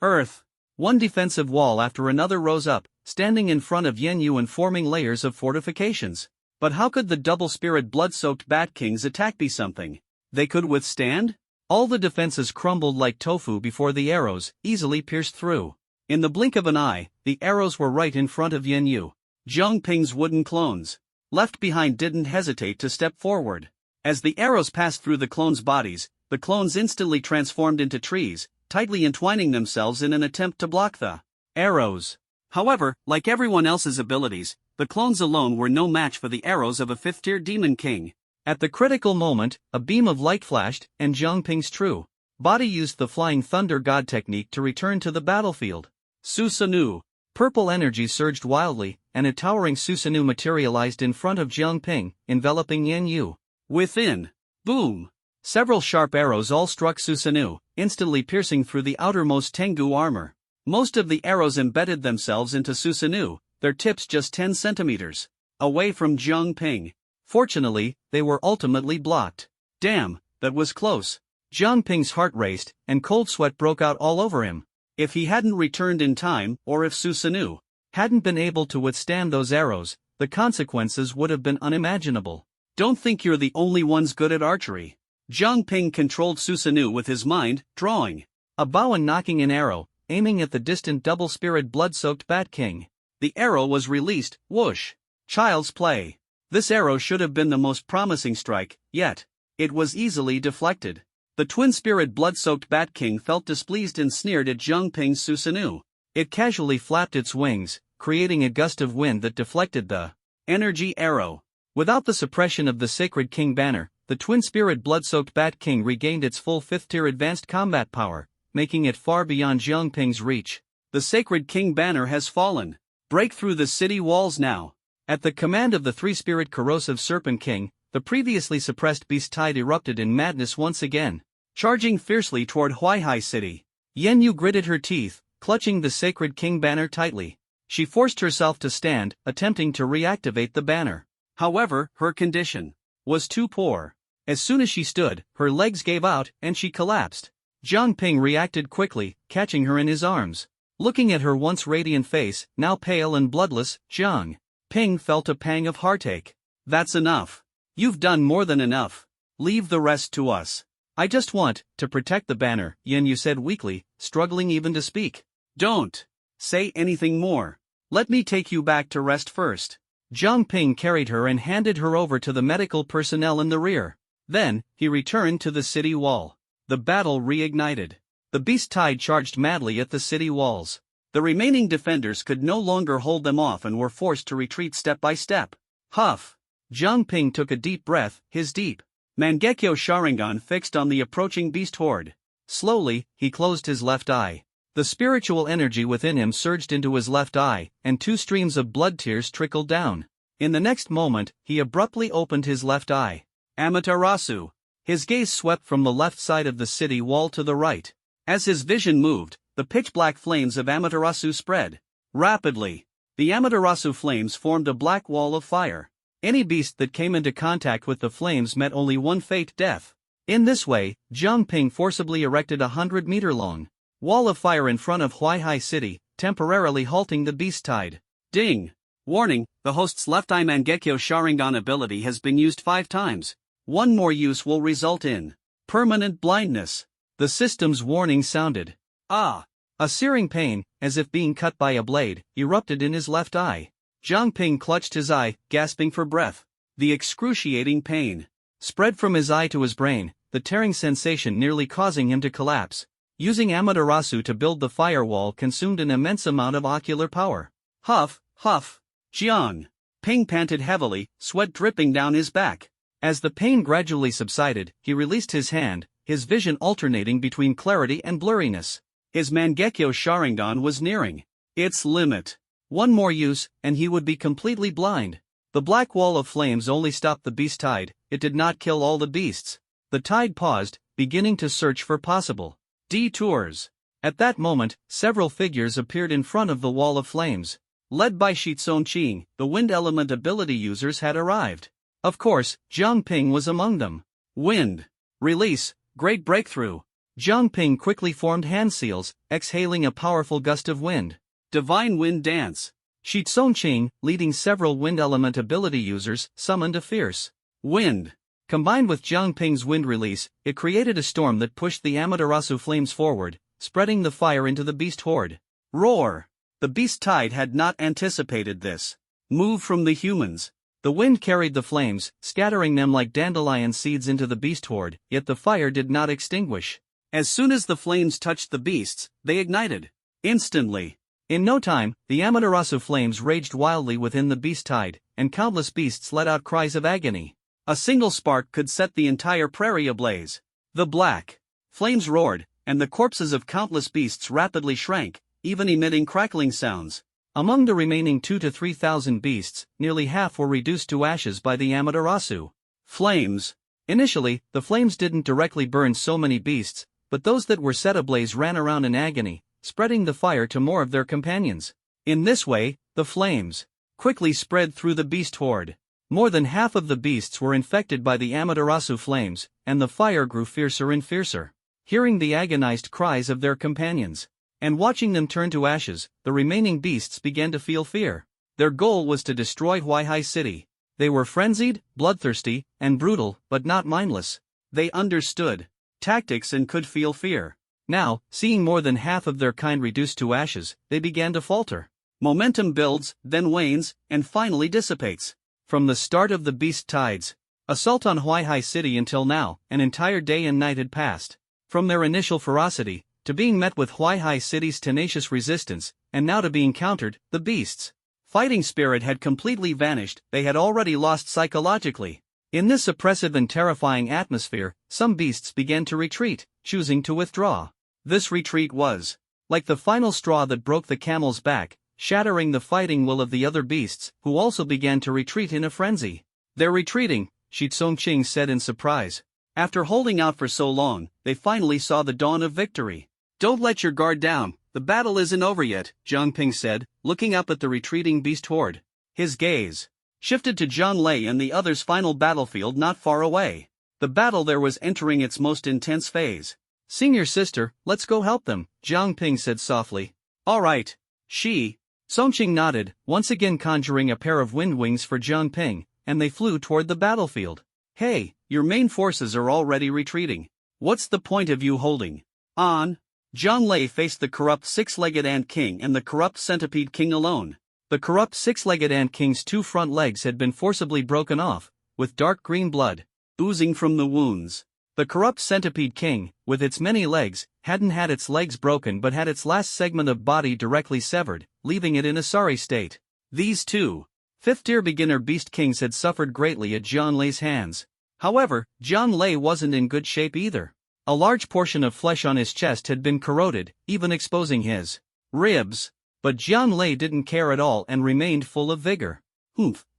Earth. One defensive wall after another rose up, standing in front of Yen Yu and forming layers of fortifications. But how could the double-spirit blood-soaked Bat King's attack be something they could withstand? All the defenses crumbled like tofu before the arrows easily pierced through. In the blink of an eye, the arrows were right in front of Yen Yu. Zhang Ping's wooden clones, left behind, didn't hesitate to step forward. As the arrows passed through the clones' bodies, the clones instantly transformed into trees, tightly entwining themselves in an attempt to block the arrows. However, like everyone else's abilities, the clones alone were no match for the arrows of a fifth-tier demon king. At the critical moment, a beam of light flashed, and Zhang Ping's true body used the Flying Thunder God technique to return to the battlefield. Susanoo. Purple energy surged wildly, and a towering Susanoo materialized in front of Zhang Ping, enveloping Yen Yu. Within. Boom! Several sharp arrows all struck Susanoo, instantly piercing through the outermost Tengu armor. Most of the arrows embedded themselves into Susanoo, their tips just 10 centimeters away from Zhang Ping. Fortunately, they were ultimately blocked. Damn, that was close. Zhang Ping's heart raced, and cold sweat broke out all over him. If he hadn't returned in time, or if Susanoo hadn't been able to withstand those arrows, the consequences would have been unimaginable. Don't think you're the only ones good at archery. Zhang Ping controlled Susanoo with his mind, drawing a bow and nocking an arrow, aiming at the distant double-spirited blood-soaked Bat King. The arrow was released, whoosh. Child's play. This arrow should have been the most promising strike, yet it was easily deflected. The twin-spirit blood-soaked Bat King felt displeased and sneered at Zhang Ping's Susanoo. It casually flapped its wings, creating a gust of wind that deflected the energy arrow. Without the suppression of the Sacred King banner, the twin-spirit blood-soaked Bat King regained its full 5th-tier advanced combat power, making it far beyond Zhang Ping's reach. The Sacred King banner has fallen. Break through the city walls now. At the command of the three-spirit corrosive Serpent King, the previously suppressed beast tide erupted in madness once again, charging fiercely toward Huaihai City. Yen Yu gritted her teeth, clutching the sacred king banner tightly. She forced herself to stand, attempting to reactivate the banner. However, her condition was too poor. As soon as she stood, her legs gave out and she collapsed. Jiang Ping reacted quickly, catching her in his arms. Looking at her once radiant face, now pale and bloodless, Jiang Ping felt a pang of heartache. That's enough. You've done more than enough. Leave the rest to us. I just want to protect the banner, Yin Yu said weakly, struggling even to speak. Don't say anything more. Let me take you back to rest first. Jiang Ping carried her and handed her over to the medical personnel in the rear. Then, he returned to the city wall. The battle reignited. The beast tide charged madly at the city walls. The remaining defenders could no longer hold them off and were forced to retreat step by step. Huff! Jiang Ping took a deep breath, his deep Mangekyo Sharingan fixed on the approaching beast horde. Slowly, he closed his left eye. The spiritual energy within him surged into his left eye, and 2 streams of blood tears trickled down. In the next moment, he abruptly opened his left eye. Amaterasu! His gaze swept from the left side of the city wall to the right. As his vision moved, the pitch-black flames of Amaterasu spread. Rapidly, the Amaterasu flames formed a black wall of fire. Any beast that came into contact with the flames met only one fate: death. In this way, Jiang Ping forcibly erected a 100-meter-long wall of fire in front of Huaihai City, temporarily halting the beast tide. Ding! Warning, the host's left eye Mangekyo Sharingan ability has been used 5 times. One more use will result in permanent blindness. The system's warning sounded. Ah! A searing pain, as if being cut by a blade, erupted in his left eye. Jiang Ping clutched his eye, gasping for breath. The excruciating pain spread from his eye to his brain, the tearing sensation nearly causing him to collapse. Using Amaterasu to build the firewall consumed an immense amount of ocular power. Huff, huff. Jiang Ping panted heavily, sweat dripping down his back. As the pain gradually subsided, he released his hand, his vision alternating between clarity and blurriness. His Mangekyo Sharingan was nearing its limit. One more use, and he would be completely blind. The black wall of flames only stopped the beast tide, it did not kill all the beasts. The tide paused, beginning to search for possible detours. At that moment, several figures appeared in front of the wall of flames. Led by Shitsong Qing, the wind element ability users had arrived. Of course, Jiang Ping was among them. Wind release, great breakthrough. Jiang Ping quickly formed hand seals, exhaling a powerful gust of wind. Divine Wind Dance. Shitsong Qing, leading several wind element ability users, summoned a fierce wind. Combined with Jiang Ping's wind release, it created a storm that pushed the Amaterasu flames forward, spreading the fire into the beast horde. Roar! The beast tide had not anticipated this move from the humans. The wind carried the flames, scattering them like dandelion seeds into the beast horde, yet the fire did not extinguish. As soon as the flames touched the beasts, they ignited. Instantly. In no time, the Amaterasu flames raged wildly within the beast tide, and countless beasts let out cries of agony. A single spark could set the entire prairie ablaze. The black flames roared, and the corpses of countless beasts rapidly shrank, even emitting crackling sounds. Among the remaining 2,000 to 3,000 beasts, nearly half were reduced to ashes by the Amaterasu flames. Initially, the flames didn't directly burn so many beasts, but those that were set ablaze ran around in agony, spreading the fire to more of their companions. In this way, the flames quickly spread through the beast horde. More than half of the beasts were infected by the Amaterasu flames, and the fire grew fiercer and fiercer. Hearing the agonized cries of their companions, and watching them turn to ashes, the remaining beasts began to feel fear. Their goal was to destroy Huaihai City. They were frenzied, bloodthirsty, and brutal, but not mindless. They understood tactics and could feel fear. Now, seeing more than half of their kind reduced to ashes, they began to falter. Momentum builds, then wanes, and finally dissipates. From the start of the beast tides assault on Huaihai City until now, an entire day and night had passed. From their initial ferocity, to being met with Huaihai City's tenacious resistance, and now to being countered, the beasts' fighting spirit had completely vanished, they had already lost psychologically. In this oppressive and terrifying atmosphere, some beasts began to retreat, choosing to withdraw. This retreat was like the final straw that broke the camel's back, shattering the fighting will of the other beasts, who also began to retreat in a frenzy. "They're retreating," Shitsong Qing said in surprise. After holding out for so long, they finally saw the dawn of victory. "Don't let your guard down," The battle isn't over yet, Jiang Ping said, looking up at the retreating beast horde. His gaze shifted to Zhang Lei and the others' final battlefield not far away. The battle there was entering its most intense phase. Sister, let's go help them, Jiang Ping said softly. All right. Songqing nodded, once again conjuring a pair of wind wings for Jiang Ping, and they flew toward the battlefield. Hey, your main forces are already retreating. What's the point of you holding on? Zhang Lei faced the corrupt six-legged ant king and the corrupt centipede king alone. The corrupt six-legged ant king's two front legs had been forcibly broken off, with dark green blood oozing from the wounds. The corrupt centipede king, with its many legs, hadn't had its legs broken but had its last segment of body directly severed, leaving it in a sorry state. These two fifth-tier beginner beast kings had suffered greatly at Zhang Lei's hands. However, Zhang Lei wasn't in good shape either. A large portion of flesh on his chest had been corroded, even exposing his ribs. But Zhang Lei didn't care at all and remained full of vigor.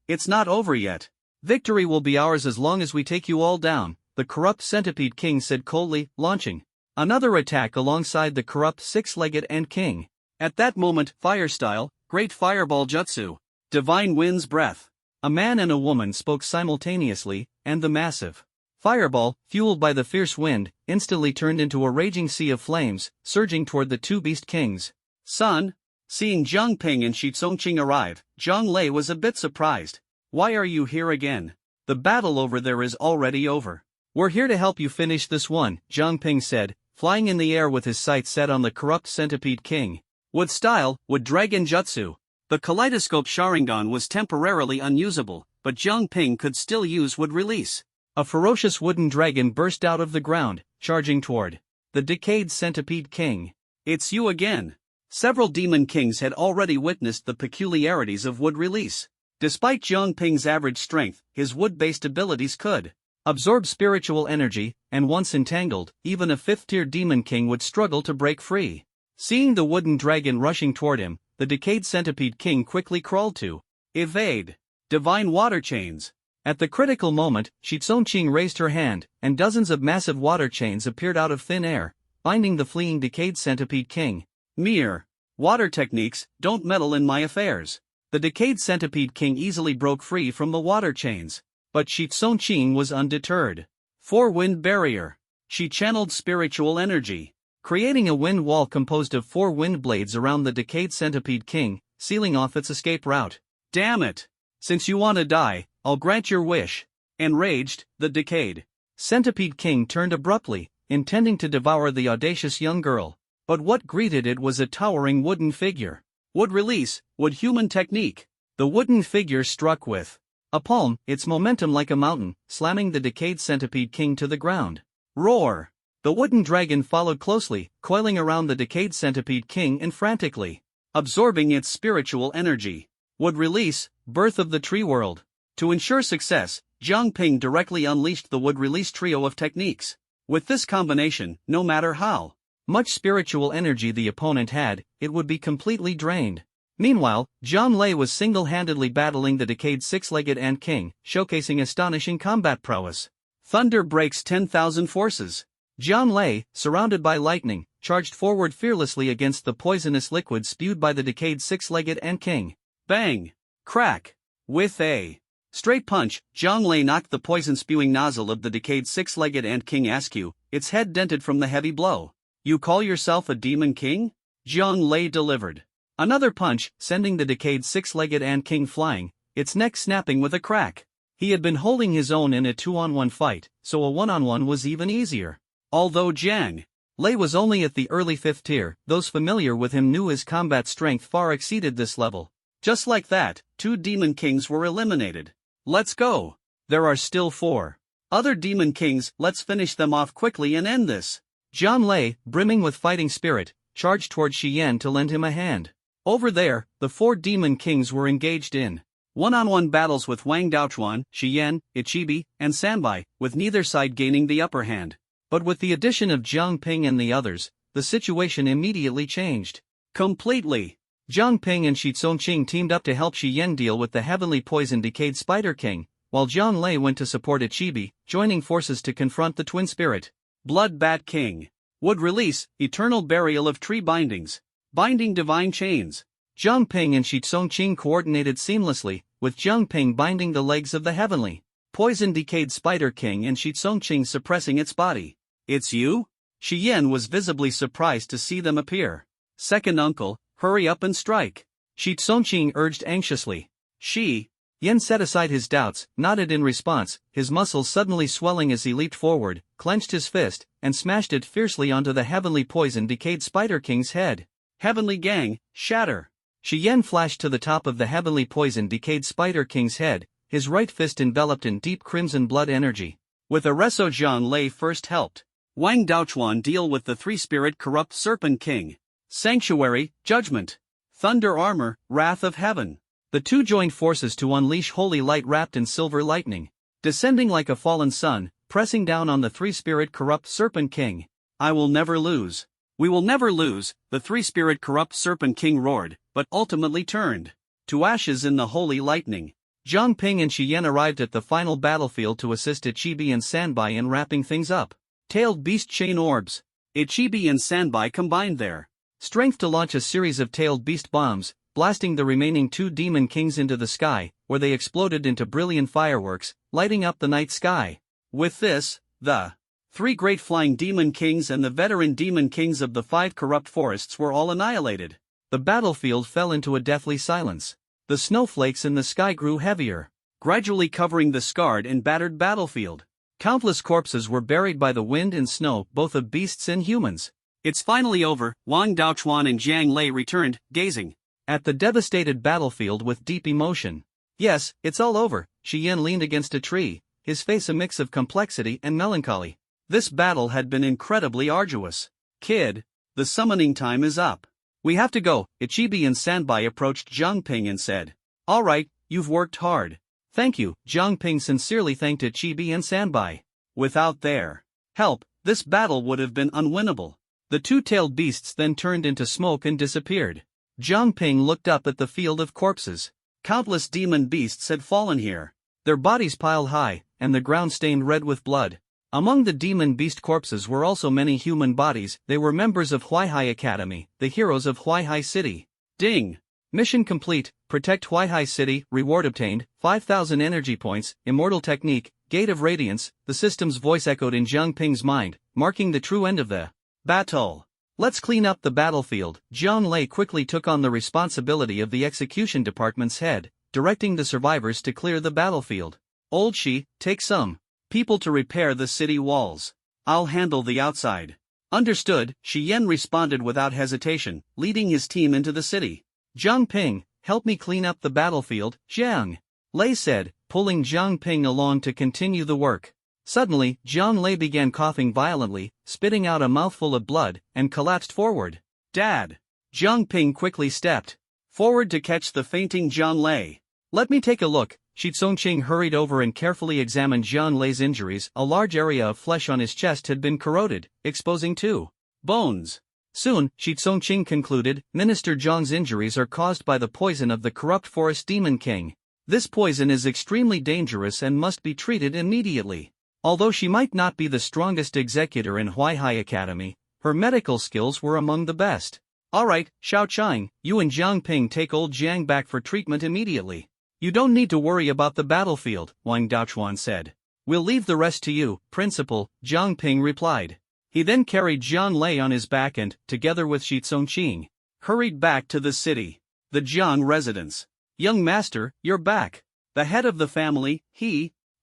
It's not over yet. Victory will be ours as long as we take you all down, the corrupt centipede king said coldly, launching another attack alongside the corrupt six-legged ant king. At that moment, fire style, great fireball jutsu, divine wind's breath. A man and a woman spoke simultaneously, and the massive fireball, fueled by the fierce wind, instantly turned into a raging sea of flames, surging toward the two beast kings. Son? Seeing Jiang Ping and Shi Songqing arrive, Zhang Lei was a bit surprised. Why are you here again? The battle over there is already over. We're here to help you finish this one, Jiang Ping said, flying in the air with his sights set on the corrupt centipede king. Wood style, wood dragon jutsu. The kaleidoscope Sharingan was temporarily unusable, but Jiang Ping could still use wood release. A ferocious wooden dragon burst out of the ground, charging toward the decayed centipede king. It's you again. Several demon kings had already witnessed the peculiarities of wood release. Despite Jiang Ping's average strength, his wood-based abilities could absorb spiritual energy, and once entangled, even a fifth-tier demon king would struggle to break free. Seeing the wooden dragon rushing toward him, the decayed centipede king quickly crawled to evade divine water chains. At the critical moment, Shi Songqing raised her hand, and dozens of massive water chains appeared out of thin air, binding the fleeing decayed centipede king. Mere water techniques, don't meddle in my affairs. The decayed centipede king easily broke free from the water chains. But Shi Songqing was undeterred. Four-wind barrier. She channeled spiritual energy, creating a wind wall composed of 4 wind blades around the decayed centipede king, sealing off its escape route. Damn it! Since you want to die, I'll grant your wish. Enraged, the decayed centipede king turned abruptly, intending to devour the audacious young girl. But what greeted it was a towering wooden figure. Wood release, wood human technique. The wooden figure struck with a palm, its momentum like a mountain, slamming the decayed centipede king to the ground. Roar! The wooden dragon followed closely, coiling around the decayed centipede king and frantically absorbing its spiritual energy. Wood release, birth of the tree world. To ensure success, Jiang Ping directly unleashed the wood release trio of techniques. With this combination, no matter how much spiritual energy the opponent had, it would be completely drained. Meanwhile, Zhang Lei was single-handedly battling the decayed six-legged ant king, showcasing astonishing combat prowess. Thunder breaks 10,000 forces. Zhang Lei, surrounded by lightning, charged forward fearlessly against the poisonous liquid spewed by the decayed six-legged ant king. Bang! Crack! With a straight punch, Zhang Lei knocked the poison-spewing nozzle of the decayed six-legged ant king askew, its head dented from the heavy blow. You call yourself a demon king? Zhang Lei delivered another punch, sending the decayed six-legged ant king flying, its neck snapping with a crack. He had been holding his own in a 2-on-1 fight, so a 1-on-1 was even easier. Although Zhang Lei was only at the early 5th tier, those familiar with him knew his combat strength far exceeded this level. Just like that, 2 demon kings were eliminated. Let's go. There are still 4 other demon kings, let's finish them off quickly and end this. Zhang Lei, brimming with fighting spirit, charged toward Shi Yan to lend him a hand. Over there, the 4 demon kings were engaged in one-on-one battles with Wang Daochuan, Shi Yan, Ichibi, and Sanbai, with neither side gaining the upper hand. But with the addition of Jiang Ping and the others, the situation immediately changed. Completely. Jiang Ping and Shi Songqing teamed up to help Shi Yan deal with the heavily poisoned decayed Spider King, while Zhang Lei went to support Ichibi, joining forces to confront the twin spirit. Blood Bat King. Wood release, eternal burial of tree bindings. Binding divine chains. Jiang Ping and Shi Tsongqing coordinated seamlessly, with Jiang Ping binding the legs of the heavenly poison decayed Spider King and Shi Tsongqing suppressing its body. It's you? Shi Yan was visibly surprised to see them appear. Second uncle, hurry up and strike. Shi Tsongqing urged anxiously. Shi Yan set aside his doubts, nodded in response, his muscles suddenly swelling as he leaped forward, clenched his fist, and smashed it fiercely onto the heavenly poison decayed Spider King's head. Heavenly Gang, shatter! Shi Yan flashed to the top of the heavenly poison decayed Spider King's head, his right fist enveloped in deep crimson blood energy. With Areso Zhang Lei first helped Wang Daochuan deal with the three-spirit corrupt Serpent King. Sanctuary, Judgment. Thunder Armor, Wrath of Heaven. The two joined forces to unleash holy light wrapped in silver lightning, descending like a fallen sun, pressing down on the three-spirit corrupt Serpent King. I will never lose. We will never lose, the three-spirit corrupt Serpent King roared, but ultimately turned to ashes in the holy lightning. Jiang Ping and Shi Yan arrived at the final battlefield to assist Ichibi and Sanbai in wrapping things up. Tailed beast chain orbs. Ichibi and Sanbai combined their strength to launch a series of tailed beast bombs, blasting the remaining two demon kings into the sky, where they exploded into brilliant fireworks, lighting up the night sky. With this, the three great flying demon kings and the veteran demon kings of the five corrupt forests were all annihilated. The battlefield fell into a deathly silence. The snowflakes in the sky grew heavier, gradually covering the scarred and battered battlefield. Countless corpses were buried by the wind and snow, both of beasts and humans. It's finally over, Wang Daochuan and Zhang Lei returned, gazing at the devastated battlefield with deep emotion. Yes, it's all over. Shi Yan leaned against a tree, his face a mix of complexity and melancholy. This battle had been incredibly arduous. Kid, the summoning time is up. We have to go. Ichibi and Sanbai approached Jiang Ping and said, all right, you've worked hard. Thank you. Jiang Ping sincerely thanked Ichibi and Sanbai. Without their help, this battle would have been unwinnable. The two-tailed beasts then turned into smoke and disappeared. Jiang Ping looked up at the field of corpses. Countless demon beasts had fallen here, their bodies piled high, and the ground stained red with blood. Among the demon beast corpses were also many human bodies. They were members of Huaihai Academy, the heroes of Huaihai City. Ding! Mission complete, protect Huaihai City, reward obtained, 5,000 energy points, immortal technique, Gate of Radiance. The system's voice echoed in Jiang Ping's mind, marking the true end of the battle. Let's clean up the battlefield. Zhang Lei quickly took on the responsibility of the execution department's head, directing the survivors to clear the battlefield. Old Shi, take some people to repair the city walls. I'll handle the outside. Understood, Shi Yan responded without hesitation, leading his team into the city. Jiang Ping, help me clean up the battlefield, Zhang Lei said, pulling Jiang Ping along to continue the work. Suddenly, Zhang Lei began coughing violently, spitting out a mouthful of blood, and collapsed forward. Dad! Jiang Ping quickly stepped forward to catch the fainting Zhang Lei. Let me take a look. Shi Tsongqing hurried over and carefully examined Zhang Lei's injuries. A large area of flesh on his chest had been corroded, exposing two bones. Soon, Shi Tsongqing concluded, Minister Zhang's injuries are caused by the poison of the corrupt forest demon king. This poison is extremely dangerous and must be treated immediately. Although she might not be the strongest executor in Huaihai Academy, her medical skills were among the best. Alright, Xiao Chang, you and Jiang Ping take old Jiang back for treatment immediately. You don't need to worry about the battlefield, Wang Daochuan said. We'll leave the rest to you, Principal, Jiang Ping replied. He then carried Zhang Lei on his back and, together with Shi Tsongqing, hurried back to the city. The Jiang residence. Young master, you're back. The head of the family,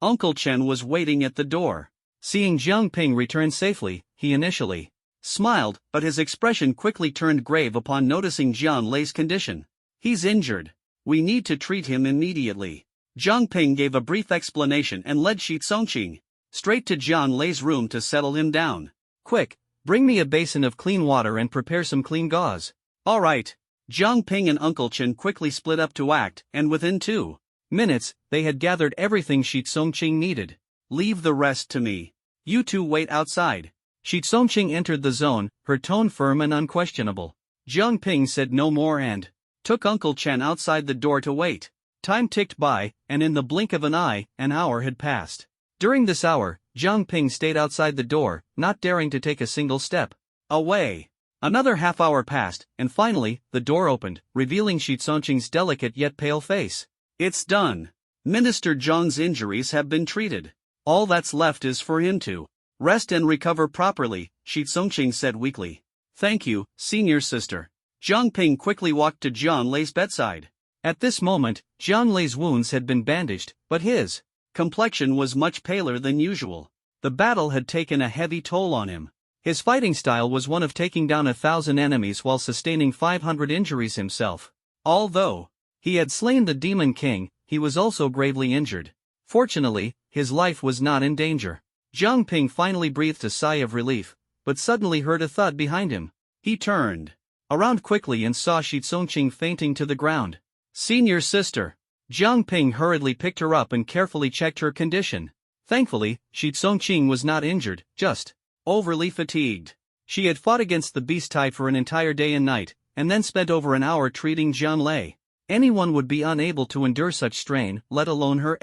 Uncle Chen was waiting at the door. Seeing Jiang Ping return safely, he initially smiled, but his expression quickly turned grave upon noticing Zhang Lei's condition. He's injured. We need to treat him immediately. Jiang Ping gave a brief explanation and led Shi Tsongqing straight to Zhang Lei's room to settle him down. Quick, bring me a basin of clean water and prepare some clean gauze. All right. Jiang Ping and Uncle Chen quickly split up to act, and within 2 minutes, they had gathered everything Shi Tsongqing needed. Leave the rest to me. You two wait outside. Shi Tsongqing entered the zone, her tone firm and unquestionable. Jiang Ping said no more and took Uncle Chen outside the door to wait. Time ticked by, and in the blink of an eye, an hour had passed. During this hour, Jiang Ping stayed outside the door, not daring to take a single step away. Another half-hour passed, and finally, the door opened, revealing Shi Tsongqing's delicate yet pale face. It's done. Minister Zhang's injuries have been treated. All that's left is for him to rest and recover properly, Shi Tsongqing said weakly. Thank you, senior sister. Zhang Ping quickly walked to Jiang Lei's bedside. At this moment, Jiang Lei's wounds had been bandaged, but his complexion was much paler than usual. The battle had taken a heavy toll on him. His fighting style was one of taking down 1,000 enemies while sustaining 500 injuries himself. Although he had slain the Demon King, he was also gravely injured. Fortunately, his life was not in danger. Zhang Ping finally breathed a sigh of relief, but suddenly heard a thud behind him. He turned around quickly and saw Shi Tsongqing fainting to the ground. Senior sister. Zhang Ping hurriedly picked her up and carefully checked her condition. Thankfully, Shi Tsongqing was not injured, just overly fatigued. She had fought against the beast tide for an entire day and night, and then spent over an hour treating Jiang Lei. Anyone would be unable to endure such strain, let alone her.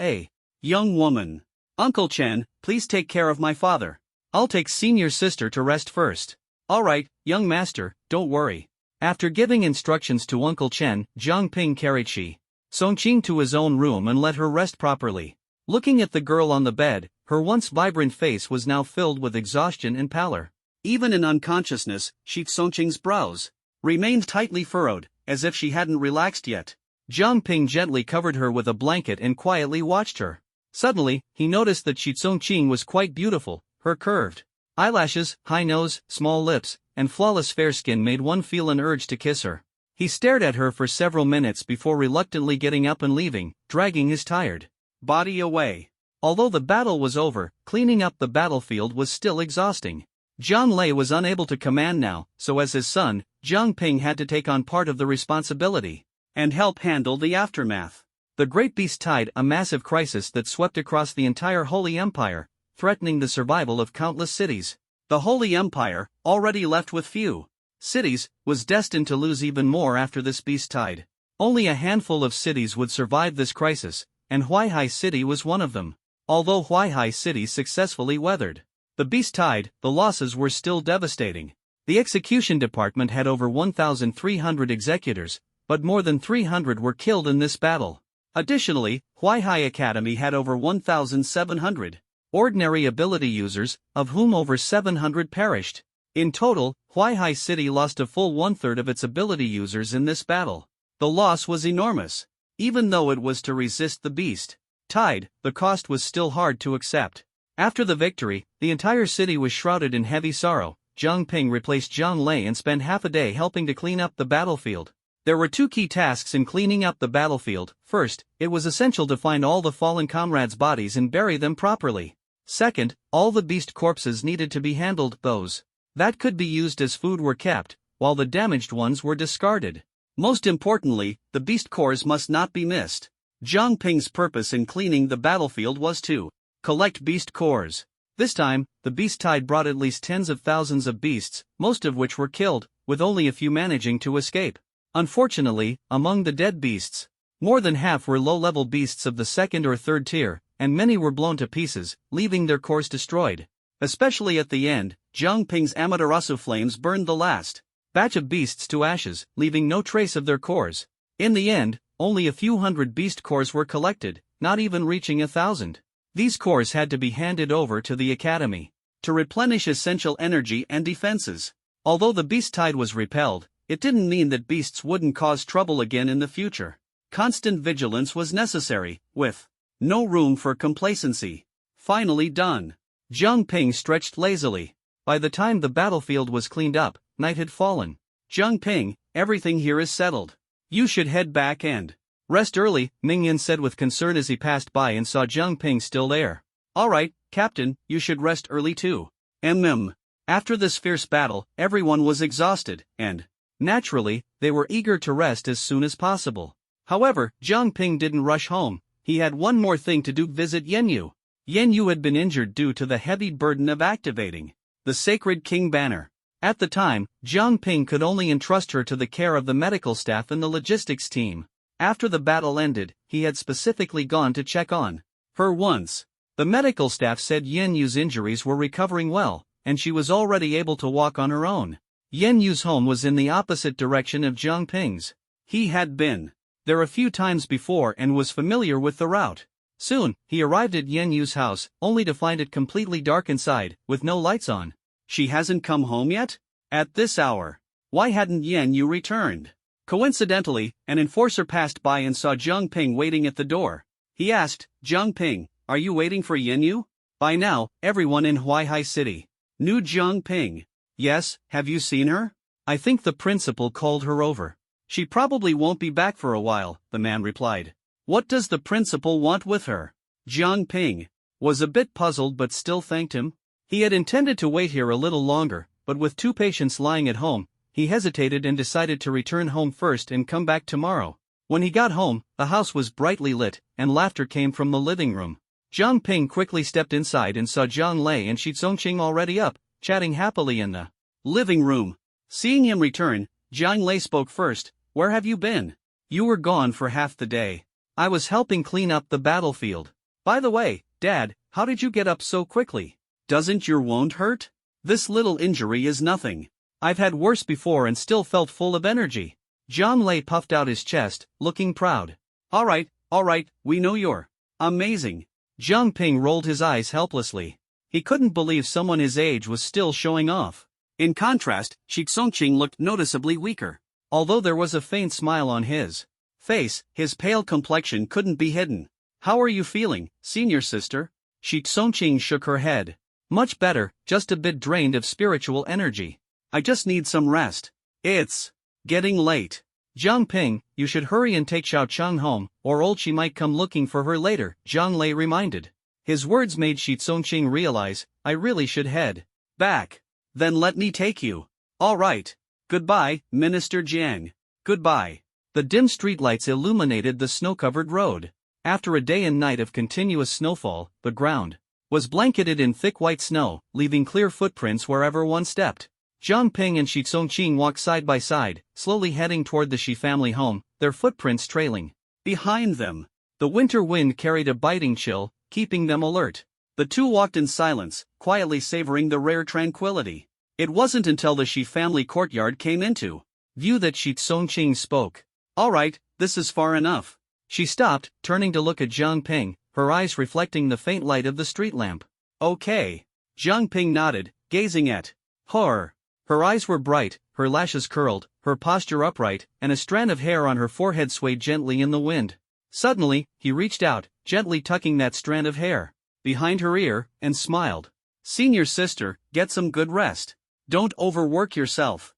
Young woman. Uncle Chen, please take care of my father. I'll take senior sister to rest first. Alright, young master, don't worry. After giving instructions to Uncle Chen, Zhang Ping carried Shi Tsongqing to his own room and let her rest properly. Looking at the girl on the bed, her once vibrant face was now filled with exhaustion and pallor. Even in unconsciousness, Shi Tsongqing's brows remained tightly furrowed, as if she hadn't relaxed yet. Zhang Ping gently covered her with a blanket and quietly watched her. Suddenly, he noticed that Shi Tsongqing was quite beautiful. Her curved eyelashes, high nose, small lips, and flawless fair skin made one feel an urge to kiss her. He stared at her for several minutes before reluctantly getting up and leaving, dragging his tired body away. Although the battle was over, cleaning up the battlefield was still exhausting. Jiang Lei was unable to command now, so as his son, Zhang Ping had to take on part of the responsibility and help handle the aftermath. The Great Beast Tide, a massive crisis that swept across the entire Holy Empire, threatening the survival of countless cities. The Holy Empire, already left with few cities, was destined to lose even more after this beast tide. Only a handful of cities would survive this crisis, and Huaihai City was one of them. Although Huaihai City successfully weathered the beast tide, the losses were still devastating. The execution department had over 1,300 executors, but more than 300 were killed in this battle. Additionally, Huaihai Academy had over 1,700 ordinary ability users, of whom over 700 perished. In total, Huaihai City lost a full one-third of its ability users in this battle. The loss was enormous. Even though it was to resist the beast tide, the cost was still hard to accept. After the victory, the entire city was shrouded in heavy sorrow. Zhang Ping replaced Jiang Lei and spent half a day helping to clean up the battlefield. There were two key tasks in cleaning up the battlefield. First, it was essential to find all the fallen comrades' bodies and bury them properly. Second, all the beast corpses needed to be handled. Those that could be used as food were kept, while the damaged ones were discarded. Most importantly, the beast cores must not be missed. Zhang Ping's purpose in cleaning the battlefield was to collect beast cores. This time, the beast tide brought at least tens of thousands of beasts, most of which were killed, with only a few managing to escape. Unfortunately, among the dead beasts, more than half were low-level beasts of the second or third tier, and many were blown to pieces, leaving their cores destroyed. Especially at the end, Zhang Ping's Amaterasu flames burned the last batch of beasts to ashes, leaving no trace of their cores. In the end, only a few hundred beast cores were collected, not even reaching 1,000. These cores had to be handed over to the academy to replenish essential energy and defenses. Although the beast tide was repelled, it didn't mean that beasts wouldn't cause trouble again in the future. Constant vigilance was necessary, with no room for complacency. Finally done. Zhang Ping stretched lazily. By the time the battlefield was cleaned up, night had fallen. Zhang Ping, everything here is settled. You should head back and rest early, Ming Yin said with concern as he passed by and saw Zhang Ping still there. Alright, Captain, you should rest early too. After this fierce battle, everyone was exhausted, and naturally, they were eager to rest as soon as possible. However, Zhang Ping didn't rush home. He had one more thing to do: visit Yanyu. Yanyu had been injured due to the heavy burden of activating the Sacred King banner. At the time, Zhang Ping could only entrust her to the care of the medical staff and the logistics team. After the battle ended, he had specifically gone to check on her once. The medical staff said Yanyu's injuries were recovering well, and she was already able to walk on her own. Yan Yu's home was in the opposite direction of Jiang Ping's. He had been there a few times before and was familiar with the route. Soon, he arrived at Yan Yu's house, only to find it completely dark inside, with no lights on. She hasn't come home yet? At this hour? Why hadn't Yan Yu returned? Coincidentally, an enforcer passed by and saw Jiang Ping waiting at the door. He asked, Jiang Ping, are you waiting for Yan Yu? By now, everyone in Huaihai City knew Jiang Ping. Yes, have you seen her? I think the principal called her over. She probably won't be back for a while, the man replied. What does the principal want with her? Jiang Ping was a bit puzzled but still thanked him. He had intended to wait here a little longer, but with 2 patients lying at home, he hesitated and decided to return home first and come back tomorrow. When he got home, the house was brightly lit, and laughter came from the living room. Jiang Ping quickly stepped inside and saw Zhang Lei and Shi Tsongqing already up, chatting happily in the living room. Seeing him return, Zhang Lei spoke first. Where have you been? You were gone for half the day. I was helping clean up the battlefield. By the way, Dad, how did you get up so quickly? Doesn't your wound hurt? This little injury is nothing. I've had worse before and still felt full of energy. Zhang Lei puffed out his chest, looking proud. All right, we know you're amazing. Jiang Ping rolled his eyes helplessly. He couldn't believe someone his age was still showing off. In contrast, Shi Tsongqing looked noticeably weaker. Although there was a faint smile on his face, his pale complexion couldn't be hidden. How are you feeling, senior sister? Shi Tsongqing shook her head. Much better, just a bit drained of spiritual energy. I just need some rest. It's getting late. Jiang Ping, you should hurry and take Xiao Cheng home, or old she might come looking for her later, Zhang Lei reminded. His words made Shi Tsongqing realize, I really should head back. Then let me take you. All right. Goodbye, Minister Jiang. Goodbye. The dim streetlights illuminated the snow-covered road. After a day and night of continuous snowfall, the ground was blanketed in thick white snow, leaving clear footprints wherever one stepped. Jiang Ping and Shi Tsongqing walked side by side, slowly heading toward the Shi family home, their footprints trailing behind them. The winter wind carried a biting chill, keeping them alert. The two walked in silence, quietly savoring the rare tranquility. It wasn't until the Shi family courtyard came into view that Shi Tsongqing spoke. All right, this is far enough. She stopped, turning to look at Jiang Ping, her eyes reflecting the faint light of the street lamp. Okay. Jiang Ping nodded, gazing at her. Her eyes were bright, her lashes curled, her posture upright, and a strand of hair on her forehead swayed gently in the wind. Suddenly, he reached out, gently tucking that strand of hair behind her ear, and smiled. Senior sister, get some good rest. Don't overwork yourself.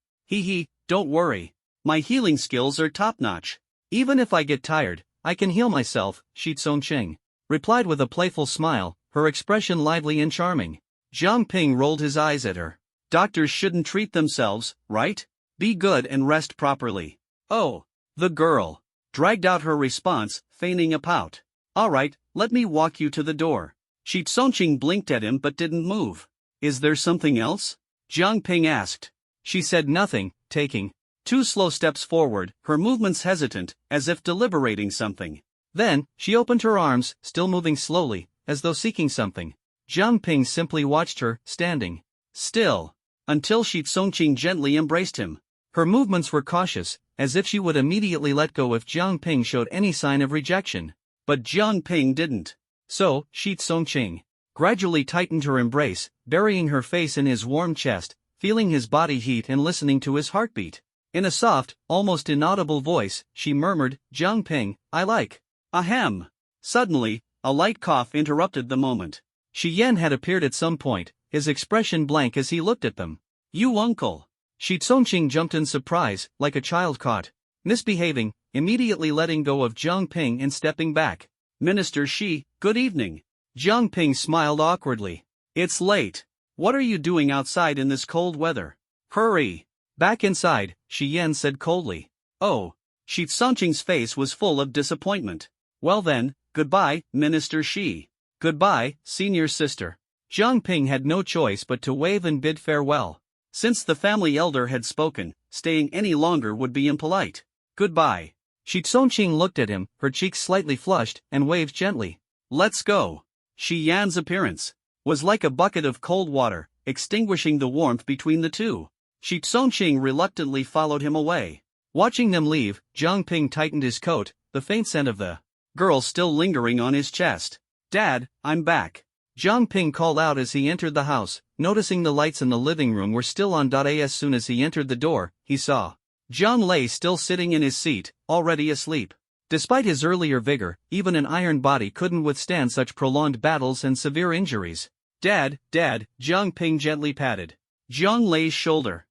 Don't worry. My healing skills are top-notch. Even if I get tired, I can heal myself, Shi Tsongqing replied with a playful smile, her expression lively and charming. Jiang Ping rolled his eyes at her. Doctors shouldn't treat themselves, right? Be good and rest properly. Oh. The girl dragged out her response, feigning a pout. All right, let me walk you to the door. Shi Tsongqing blinked at him but didn't move. Is there something else? Jiang Ping asked. She said nothing, taking 2 slow steps forward, her movements hesitant, as if deliberating something. Then, she opened her arms, still moving slowly, as though seeking something. Jiang Ping simply watched her, standing still, until Shi Tsongqing gently embraced him. Her movements were cautious, as if she would immediately let go if Jiang Ping showed any sign of rejection. But Jiang Ping didn't. So, Shi Tsongqing gradually tightened her embrace, burying her face in his warm chest, feeling his body heat and listening to his heartbeat. In a soft, almost inaudible voice, she murmured, Jiang Ping, I like. Ahem. Suddenly, a light cough interrupted the moment. Shi Yan had appeared at some point, his expression blank as he looked at them. You uncle. Shi Tsongqing jumped in surprise, like a child caught misbehaving, immediately letting go of Jiang Ping and stepping back. Minister Shi, good evening. Jiang Ping smiled awkwardly. It's late. What are you doing outside in this cold weather? Hurry. Back inside, Shi Yan said coldly. Oh. Shi Tsongqing's face was full of disappointment. Well then, goodbye, Minister Shi. Goodbye, senior sister. Jiang Ping had no choice but to wave and bid farewell. Since the family elder had spoken, staying any longer would be impolite. Goodbye. Shi Tsongqing looked at him, her cheeks slightly flushed, and waved gently. Let's go. Shi Yan's appearance was like a bucket of cold water, extinguishing the warmth between the two. Shi Tsongqing reluctantly followed him away. Watching them leave, Jiang Ping tightened his coat, the faint scent of the girl still lingering on his chest. "Dad, I'm back," Jiang Ping called out as he entered the house, noticing the lights in the living room were still on. As soon as he entered the door, he saw Jiang Lei still sitting in his seat, already asleep. Despite his earlier vigor, even an iron body couldn't withstand such prolonged battles and severe injuries. Dad, Jiang Ping gently patted Jiang Lei's shoulder.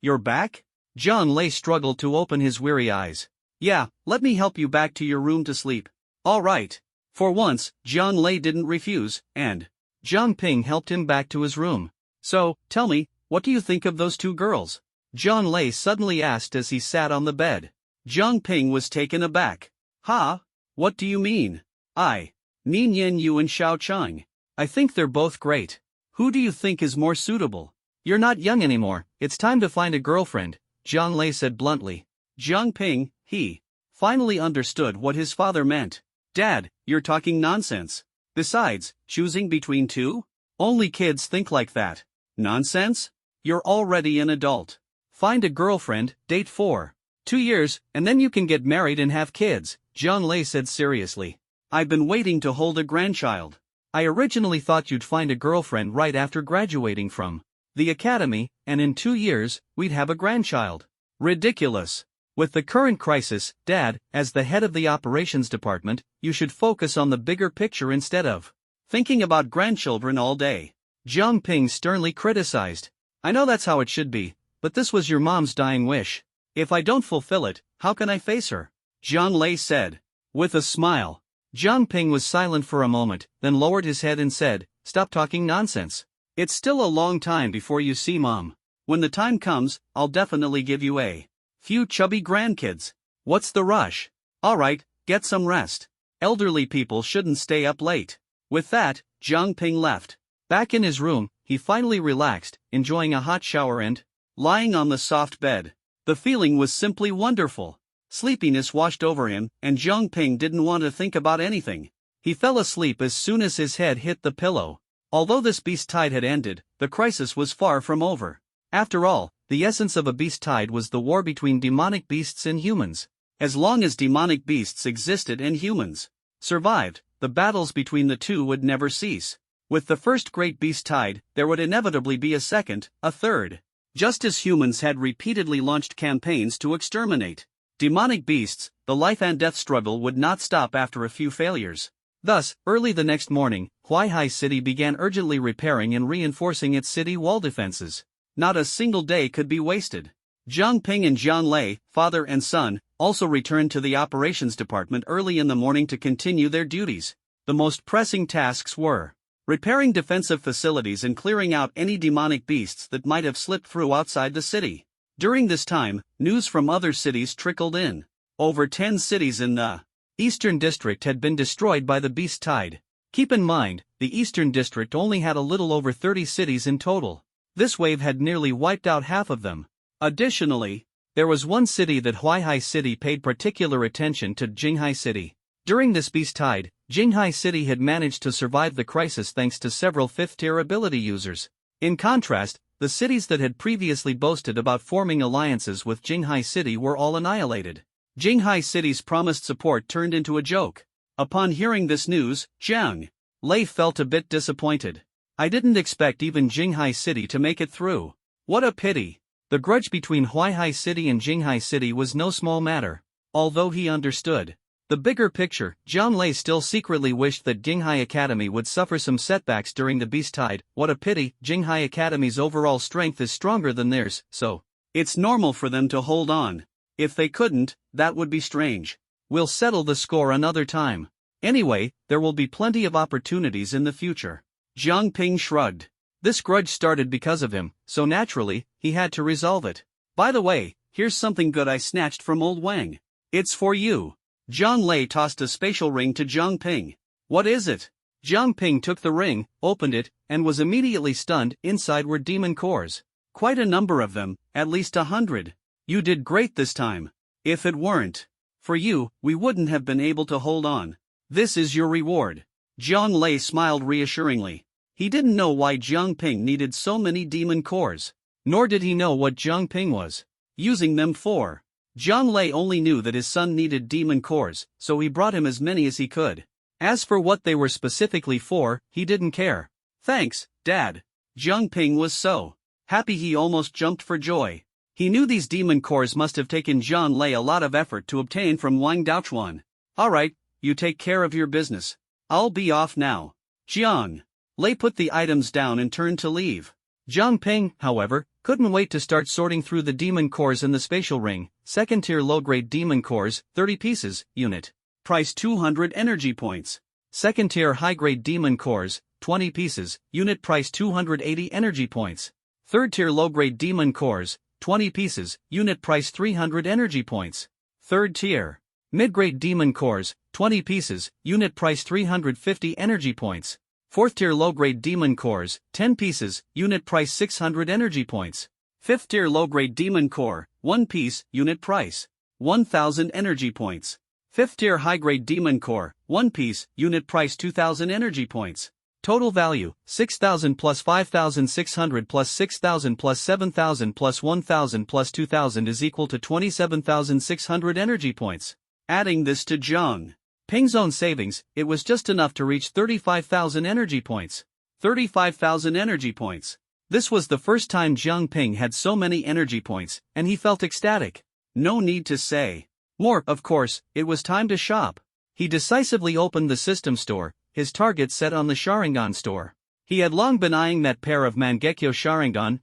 You're back?" Jiang Lei struggled to open his weary eyes. "Yeah, let me help you back to your room to sleep." "All right." For once, Jiang Lei didn't refuse, and Jiang Ping helped him back to his room. "So, tell me, what do you think of those two girls?" Jiang Lei suddenly asked as he sat on the bed. Jiang Ping was taken aback. "Huh? What do you mean?" "I mean Yin Yu and Xiao Chang. I think they're both great. Who do you think is more suitable?" "You're not young anymore, it's time to find a girlfriend," Jiang Lei said bluntly. Jiang Ping, he finally understood what his father meant. "Dad, you're talking nonsense. Besides, choosing between two? Only kids think like that." "Nonsense? You're already an adult. Find a girlfriend, date for 2 years, and then you can get married and have kids," Jiang Lei said seriously. "I've been waiting to hold a grandchild. I originally thought you'd find a girlfriend right after graduating from the academy, and in 2 years, we'd have a grandchild." "Ridiculous. With the current crisis, Dad, as the head of the operations department, you should focus on the bigger picture instead of thinking about grandchildren all day," Jiang Ping sternly criticized. "I know that's how it should be, but this was your mom's dying wish. If I don't fulfill it, how can I face her?" Jiang Lei said. With a smile. Jiang Ping was silent for a moment, then lowered his head and said, "Stop talking nonsense. It's still a long time before you see Mom. When the time comes, I'll definitely give you a few chubby grandkids. What's the rush? Alright, get some rest. Elderly people shouldn't stay up late." With that, Jiang Ping left. Back in his room, he finally relaxed, enjoying a hot shower and lying on the soft bed. The feeling was simply wonderful. Sleepiness washed over him, and Jiang Ping didn't want to think about anything. He fell asleep as soon as his head hit the pillow. Although this beast tide had ended, the crisis was far from over. After all, the essence of a beast tide was the war between demonic beasts and humans. As long as demonic beasts existed and humans survived, the battles between the two would never cease. With the first great beast tide, there would inevitably be a second, a third. Just as humans had repeatedly launched campaigns to exterminate demonic beasts, the life and death struggle would not stop after a few failures. Thus, early the next morning, Huaihai City began urgently repairing and reinforcing its city wall defenses. Not a single day could be wasted. Jiang Ping and Jiang Lei, father and son, also returned to the operations department early in the morning to continue their duties. The most pressing tasks were repairing defensive facilities and clearing out any demonic beasts that might have slipped through outside the city. During this time, news from other cities trickled in. Over 10 cities in the Eastern District had been destroyed by the beast tide. Keep in mind, the Eastern District only had a little over 30 cities in total. This wave had nearly wiped out half of them. Additionally, there was one city that Huaihai City paid particular attention to: Jinghai City. During this beast tide, Jinghai City had managed to survive the crisis thanks to several 5th-tier ability users. In contrast, the cities that had previously boasted about forming alliances with Jinghai City were all annihilated. Jinghai City's promised support turned into a joke. Upon hearing this news, Jiang Lei felt a bit disappointed. "I didn't expect even Jinghai City to make it through. What a pity." The grudge between Huaihai City and Jinghai City was no small matter. Although he understood the bigger picture, Jiang Lei still secretly wished that Jinghai Academy would suffer some setbacks during the beast tide. What a pity, Jinghai Academy's overall strength is stronger than theirs, so it's normal for them to hold on. If they couldn't, that would be strange. We'll settle the score another time. Anyway, there will be plenty of opportunities in the future. Jiang Ping shrugged. This grudge started because of him, so naturally, he had to resolve it. "By the way, here's something good I snatched from old Wang. It's for you." Jiang Lei tossed a spatial ring to Jiang Ping. "What is it?" Jiang Ping took the ring, opened it, and was immediately stunned. Inside were demon cores. Quite a number of them, at least 100. "You did great this time. If it weren't for you, we wouldn't have been able to hold on. This is your reward." Jiang Lei smiled reassuringly. He didn't know why Jiang Ping needed so many demon cores. Nor did he know what Jiang Ping was using them for. Jiang Lei only knew that his son needed demon cores, so he brought him as many as he could. As for what they were specifically for, he didn't care. Thanks, Dad. Jiang Ping was so happy he almost jumped for joy. He knew these demon cores must have taken Jiang Lei a lot of effort to obtain from Wang Daochuan. Alright, you take care of your business. I'll be off now. Jiang Lei put the items down and turned to leave. Jiang Ping, however, couldn't wait to start sorting through the demon cores in the spatial ring. Second tier low-grade demon cores, 30 pieces, unit. Price 200 energy points. Second tier high-grade demon cores, 20 pieces, unit price 280 energy points. Third tier low-grade demon cores, 20 pieces, unit price 300 energy points. Third tier mid-grade demon cores, 20 pieces, unit price 350 energy points. Fourth tier low-grade demon cores, 10 pieces, unit price 600 energy points. Fifth tier low-grade demon core, 1 piece, unit price 1000 energy points. Fifth tier high-grade demon core, 1 piece, unit price 2000 energy points. Total value, 6000 plus 5600 plus 6000 plus 7000 plus 1000 plus 2000 is equal to 27600 energy points. Adding this to Jiang Ping's own savings, it was just enough to reach 35,000 energy points. 35,000 energy points. This was the first time Jiang Ping had so many energy points, and he felt ecstatic. No need to say more, of course, it was time to shop. He decisively opened the system store, his target set on the Sharingan store. He had long been eyeing that pair of Mangekyo Sharingan,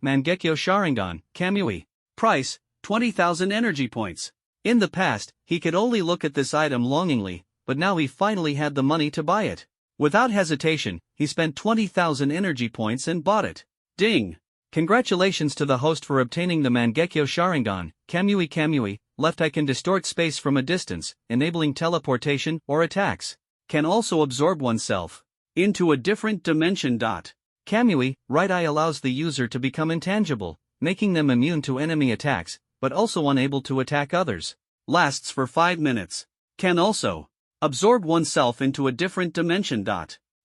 Kamui. Price, 20,000 energy points. In the past, he could only look at this item longingly, but now he finally had the money to buy it. Without hesitation, he spent 20,000 energy points and bought it. Ding! Congratulations to the host for obtaining the Mangekyo Sharingan, Kamui. Left eye can distort space from a distance, enabling teleportation or attacks. Can also absorb oneself into a different dimension. Kamui, right eye allows the user to become intangible, making them immune to enemy attacks, but also unable to attack others. Lasts for 5 minutes. Can also absorb oneself into a different dimension.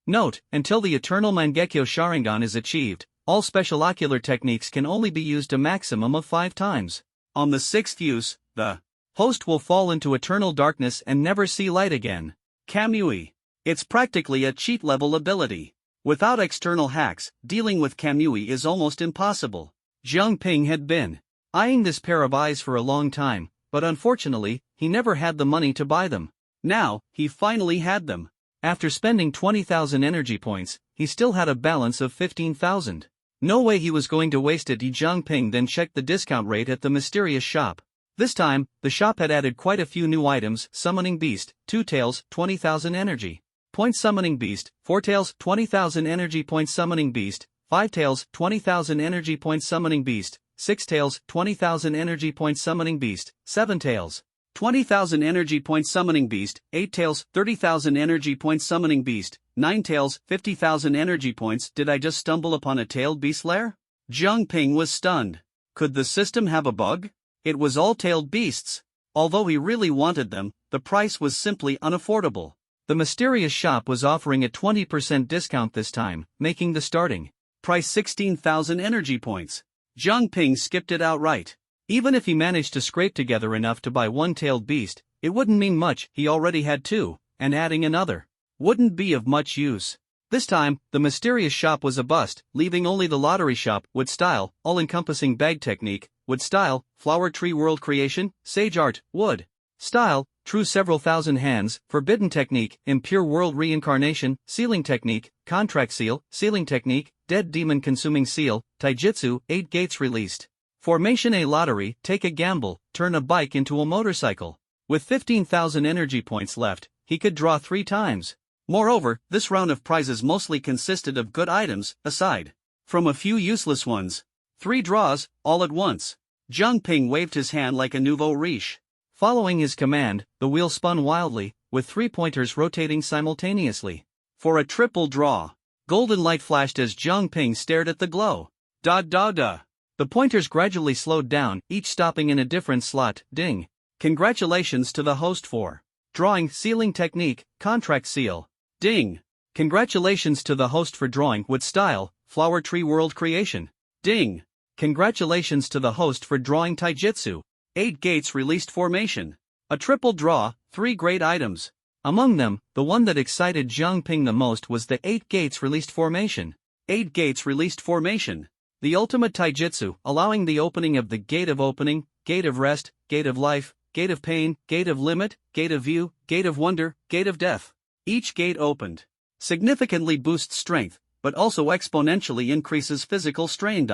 Note, until the eternal Mangekyo Sharingan is achieved, all special ocular techniques can only be used a maximum of 5 times. On the 6th use, the host will fall into eternal darkness and never see light again. Kamui. It's practically a cheat-level ability. Without external hacks, dealing with Kamui is almost impossible. Jiang Ping had been eyeing this pair of eyes for a long time, but unfortunately, he never had the money to buy them. Now, he finally had them. After spending 20,000 energy points, he still had a balance of 15,000. No way he was going to waste it. Jiang Ping then checked the discount rate at the mysterious shop. This time, the shop had added quite a few new items. Summoning Beast, 2 tails, 20,000 energy points. Summoning Beast, 4 tails, 20,000 energy points. Summoning Beast, 5 tails, 20,000 energy points. Summoning Beast, 6 tails, 20,000 energy points. Summoning Beast, 7 tails, 20,000 energy points. Summoning Beast, 8 tails, 30,000 energy points. Summoning Beast, 9 tails, 50,000 energy points. Did I just stumble upon a tailed beast lair? Jiang Ping was stunned. Could the system have a bug? It was all tailed beasts. Although he really wanted them, the price was simply unaffordable. The mysterious shop was offering a 20% discount this time, making the starting price 16,000 energy points. Jiang Ping skipped it outright. Even if he managed to scrape together enough to buy one tailed beast, it wouldn't mean much. He already had 2, and adding another wouldn't be of much use. This time, the mysterious shop was a bust, leaving only the lottery shop, Wood Style, all-encompassing bag technique, Wood Style, Flower Tree World Creation, Sage Art, Wood Style, True Several Thousand Hands, Forbidden Technique, Impure World Reincarnation, Sealing Technique, Contract Seal, Sealing Technique, Dead Demon Consuming Seal, Taijutsu, 8 Gates Released. Formation A Lottery, Take a Gamble, Turn a Bike into a Motorcycle. With 15,000 energy points left, he could draw 3 times. Moreover, this round of prizes mostly consisted of good items, aside from a few useless ones. 3 draws, all at once. Jiang Ping waved his hand like a nouveau riche. Following his command, the wheel spun wildly, with 3 pointers rotating simultaneously. For a triple draw. Golden light flashed as Jiang Ping stared at the glow. Da. The pointers gradually slowed down, each stopping in a different slot. Ding. Congratulations to the host for drawing Sealing Technique, Contract Seal. Ding. Congratulations to the host for drawing Wood Style, Flower Tree World Creation. Ding. Congratulations to the host for drawing Taijutsu. 8 gates released formation. A triple draw, 3 great items. Among them, the one that excited Zhang Ping the most was the 8 gates released formation. 8 gates released formation. The ultimate taijutsu, allowing the opening of the gate of opening, gate of rest, gate of life, gate of pain, gate of limit, gate of view, gate of wonder, gate of death. Each gate opened significantly boosts strength, but also exponentially increases physical strain.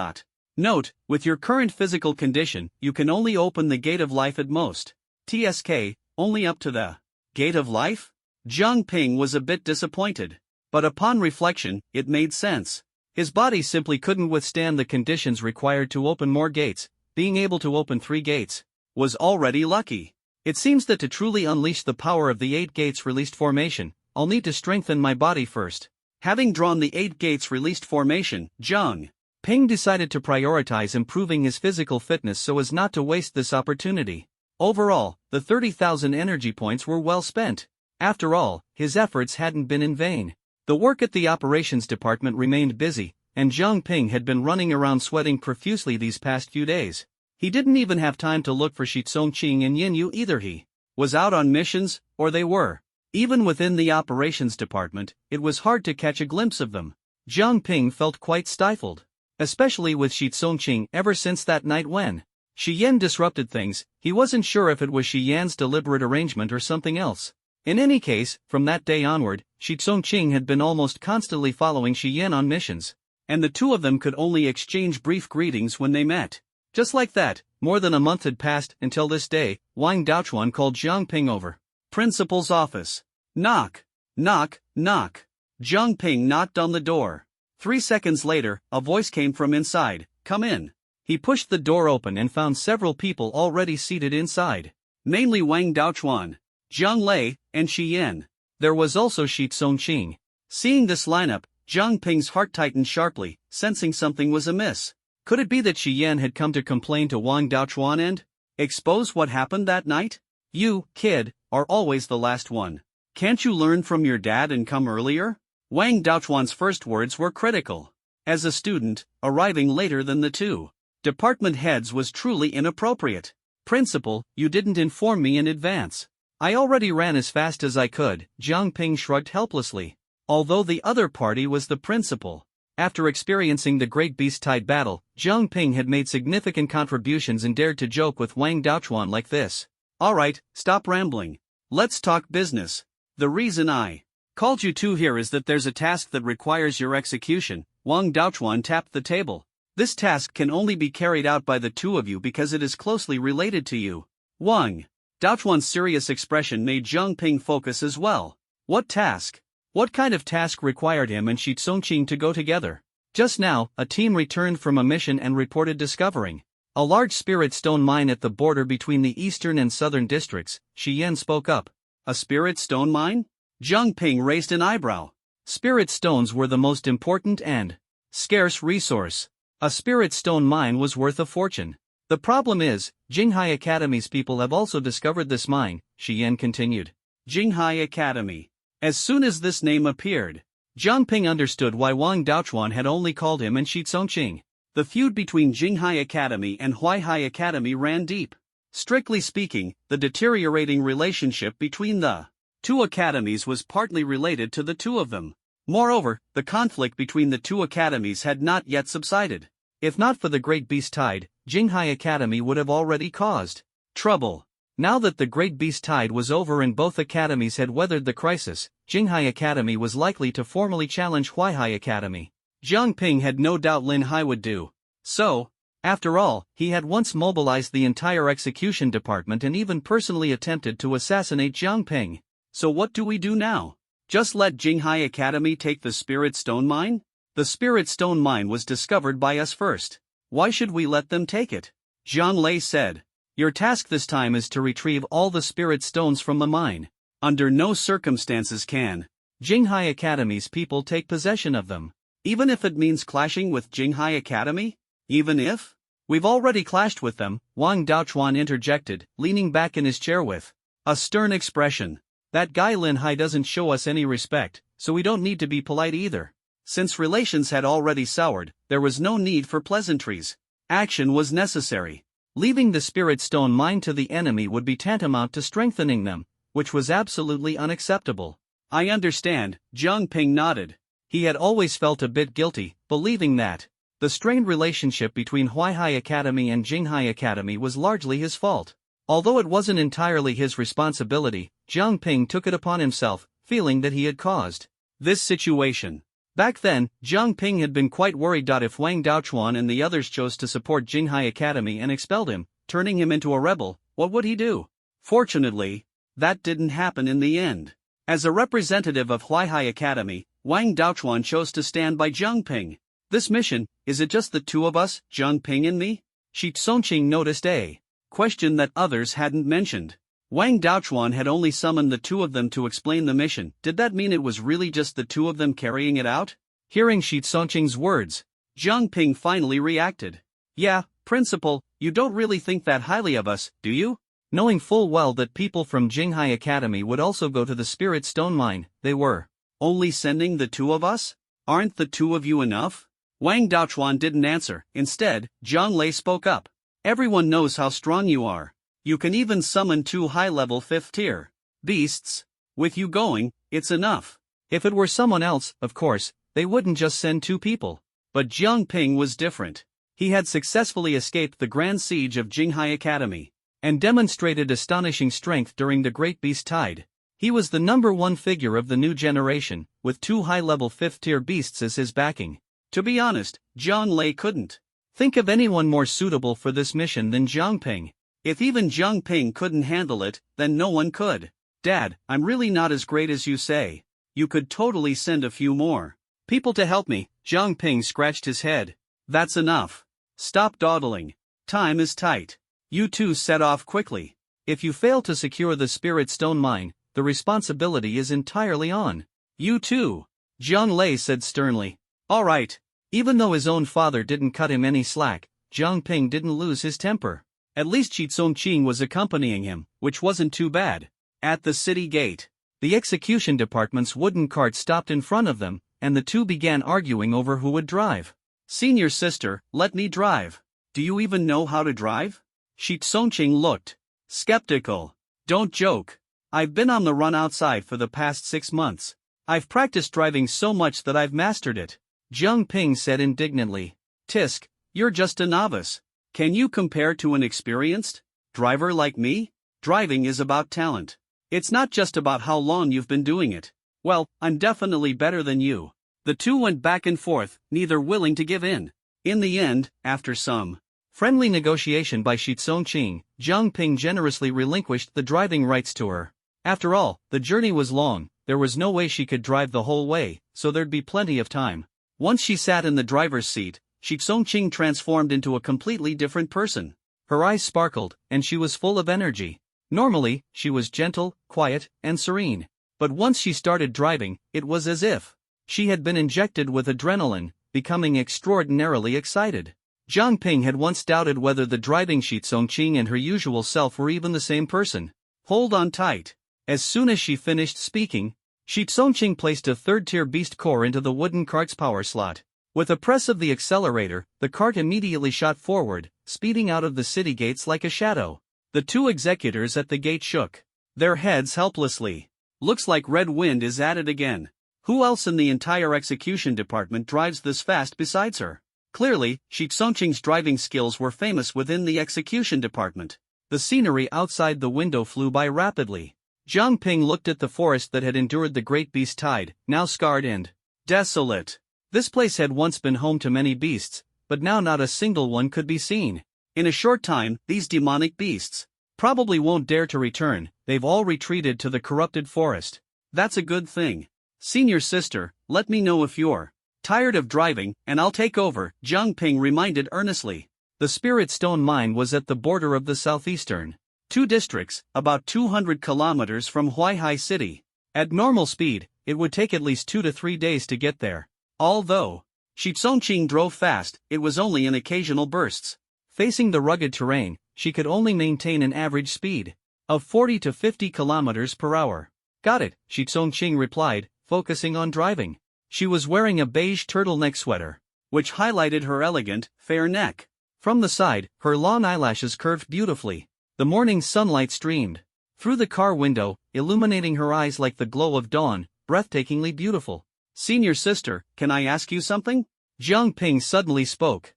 Note, with your current physical condition, you can only open the gate of life at most. TSK, only up to the gate of life? Zhang Ping was a bit disappointed. But upon reflection, it made sense. His body simply couldn't withstand the conditions required to open more gates. Being able to open 3 gates was already lucky. It seems that to truly unleash the power of the 8 gates released formation, I'll need to strengthen my body first. Having drawn the 8 gates released formation, Zhang Ping decided to prioritize improving his physical fitness so as not to waste this opportunity. Overall, the 30,000 energy points were well spent. After all, his efforts hadn't been in vain. The work at the operations department remained busy, and Zhang Ping had been running around sweating profusely these past few days. He didn't even have time to look for Shi Tsongqing and Yin Yu either. He was out on missions, or they were. Even within the operations department, it was hard to catch a glimpse of them. Zhang Ping felt quite stifled. Especially with Shi Tsongqing ever since that night when Shi Yan disrupted things. He wasn't sure if it was Shi Yan's deliberate arrangement or something else. In any case, from that day onward, Shi Tsongqing had been almost constantly following Shi Yan on missions, and the two of them could only exchange brief greetings when they met. Just like that, more than a month had passed until this day. Wang Daochuan called Zhang Ping over. Principal's office. Knock. Knock, knock. Zhang Ping knocked on the door. 3 seconds later, a voice came from inside. Come in. He pushed the door open and found several people already seated inside. Mainly Wang Daochuan, Zhang Lei, and Shi Yan. There was also Shi Tsongqing. Seeing this lineup, Zhang Ping's heart tightened sharply, sensing something was amiss. Could it be that Shi Yan had come to complain to Wang Daochuan and expose what happened that night? You, kid, are always the last one. Can't you learn from your dad and come earlier? Wang Daochuan's first words were critical. As a student, arriving later than the 2 department heads was truly inappropriate. Principal, you didn't inform me in advance. I already ran as fast as I could. Zhang Ping shrugged helplessly. Although the other party was the principal. After experiencing the Great Beast Tide battle, Zhang Ping had made significant contributions and dared to joke with Wang Daochuan like this. Alright, stop rambling. Let's talk business. The reason I called you two here is that there's a task that requires your execution. Wang Daochuan tapped the table. This task can only be carried out by the 2 of you because it is closely related to you. Wang Daochuan's serious expression made Zhang Ping focus as well. What task? What kind of task required him and Shi Tsongqing to go together? Just now, a team returned from a mission and reported discovering a large spirit stone mine at the border between the eastern and southern districts. Shi Yan spoke up. A spirit stone mine? Zhang Ping raised an eyebrow. Spirit stones were the most important and scarce resource. A spirit stone mine was worth a fortune. The problem is, Jinghai Academy's people have also discovered this mine, Shi Yan continued. Jinghai Academy. As soon as this name appeared, Zhang Ping understood why Wang Daochuan had only called him and Shi Tsongqing. The feud between Jinghai Academy and Huaihai Academy ran deep. Strictly speaking, the deteriorating relationship between the 2 academies was partly related to the 2 of them. Moreover, the conflict between the 2 academies had not yet subsided. If not for the Great Beast Tide, Jinghai Academy would have already caused trouble. Now that the Great Beast Tide was over and both academies had weathered the crisis, Jinghai Academy was likely to formally challenge Huaihai Academy. Zhang Ping had no doubt Lin Hai would do so. After all, he had once mobilized the entire execution department and even personally attempted to assassinate Zhang Ping. So what do we do now? Just let Jinghai Academy take the Spirit Stone Mine? The Spirit Stone Mine was discovered by us first. Why should we let them take it? Zhang Lei said. Your task this time is to retrieve all the Spirit Stones from the mine. Under no circumstances can Jinghai Academy's people take possession of them. Even if it means clashing with Jinghai Academy? Even if? We've already clashed with them, Wang Daochuan interjected, leaning back in his chair with a stern expression. That guy Lin Hai doesn't show us any respect, so we don't need to be polite either. Since relations had already soured, there was no need for pleasantries. Action was necessary. Leaving the Spirit Stone mine to the enemy would be tantamount to strengthening them, which was absolutely unacceptable. I understand, Jiang Ping nodded. He had always felt a bit guilty, believing that the strained relationship between Huaihai Academy and Jinghai Academy was largely his fault. Although it wasn't entirely his responsibility, Jiang Ping took it upon himself, feeling that he had caused this situation. Back then, Jiang Ping had been quite worried if Wang Daochuan and the others chose to support Jinghai Academy and expelled him, turning him into a rebel. What would he do? Fortunately, that didn't happen in the end. As a representative of Huaihai Academy, Wang Daochuan chose to stand by Jiang Ping. This mission, is it just the two of us, Jiang Ping and me? Shi Tsongqing noticed a question that others hadn't mentioned. Wang Daochuan had only summoned the two of them to explain the mission. Did that mean it was really just the two of them carrying it out? Hearing Shi Tsongqing's words, Jiang Ping finally reacted. Yeah, Principal, you don't really think that highly of us, do you? Knowing full well that people from Jinghai Academy would also go to the Spirit Stone Mine, they were only sending the two of us? Aren't the two of you enough? Wang Daochuan didn't answer. Instead, Zhang Lei spoke up. Everyone knows how strong you are. You can even summon 2 high-level 5th-tier beasts. With you going, it's enough. If it were someone else, of course, they wouldn't just send 2 people. But Jiang Ping was different. He had successfully escaped the grand siege of Jinghai Academy and demonstrated astonishing strength during the Great Beast Tide. He was the #1 figure of the new generation, with 2 high-level 5th-tier beasts as his backing. To be honest, Zhang Lei couldn't think of anyone more suitable for this mission than Jiang Ping. If even Jiang Ping couldn't handle it, then no one could. Dad, I'm really not as great as you say. You could totally send a few more people to help me. Jiang Ping scratched his head. That's enough. Stop dawdling. Time is tight. You two set off quickly. If you fail to secure the Spirit Stone Mine, the responsibility is entirely on you two, Zhang Lei said sternly. All right. Even though his own father didn't cut him any slack, Jiang Ping didn't lose his temper. At least Shi Tsongqing was accompanying him, which wasn't too bad. At the city gate, the execution department's wooden cart stopped in front of them, and the two began arguing over who would drive. Senior sister, let me drive. Do you even know how to drive? Shi Tsongqing looked skeptical. Don't joke. I've been on the run outside for the past 6 months. I've practiced driving so much that I've mastered it. Jiang Ping said indignantly. Tisk, you're just a novice. Can you compare to an experienced driver like me? Driving is about talent. It's not just about how long you've been doing it. Well, I'm definitely better than you. The two went back and forth, neither willing to give in. In the end, after some friendly negotiation by Shi Tsongqing, Jiang Ping generously relinquished the driving rights to her. After all, the journey was long, there was no way she could drive the whole way, so there'd be plenty of time. Once she sat in the driver's seat, Shi Tsongqing transformed into a completely different person. Her eyes sparkled, and she was full of energy. Normally, she was gentle, quiet, and serene. But once she started driving, it was as if she had been injected with adrenaline, becoming extraordinarily excited. Jiang Ping had once doubted whether the driving Shi Tsongqing and her usual self were even the same person. Hold on tight. As soon as she finished speaking, Shi Tsongqing placed a 3rd-tier beast core into the wooden cart's power slot. With a press of the accelerator, the cart immediately shot forward, speeding out of the city gates like a shadow. The 2 executors at the gate shook their heads helplessly. Looks like Red Wind is at it again. Who else in the entire execution department drives this fast besides her? Clearly, Shi Tsongqing's driving skills were famous within the execution department. The scenery outside the window flew by rapidly. Jiang Ping looked at the forest that had endured the Great Beast Tide, now scarred and desolate. This place had once been home to many beasts, but now not a single one could be seen. In a short time, these demonic beasts probably won't dare to return. They've all retreated to the corrupted forest. That's a good thing. Senior sister, let me know if you're tired of driving, and I'll take over, Jiang Ping reminded earnestly. The Spirit Stone Mine was at the border of the southeastern 2 districts, about 200 kilometers from Huaihai City. At normal speed, it would take at least 2 to 3 days to get there. Although Shi Tsongqing drove fast, it was only in occasional bursts. Facing the rugged terrain, she could only maintain an average speed of 40 to 50 kilometers per hour. Got it, Shi Tsongqing replied, focusing on driving. She was wearing a beige turtleneck sweater, which highlighted her elegant, fair neck. From the side, her long eyelashes curved beautifully. The morning sunlight streamed through the car window, illuminating her eyes like the glow of dawn, breathtakingly beautiful. Senior sister, can I ask you something? Jiang Ping suddenly spoke.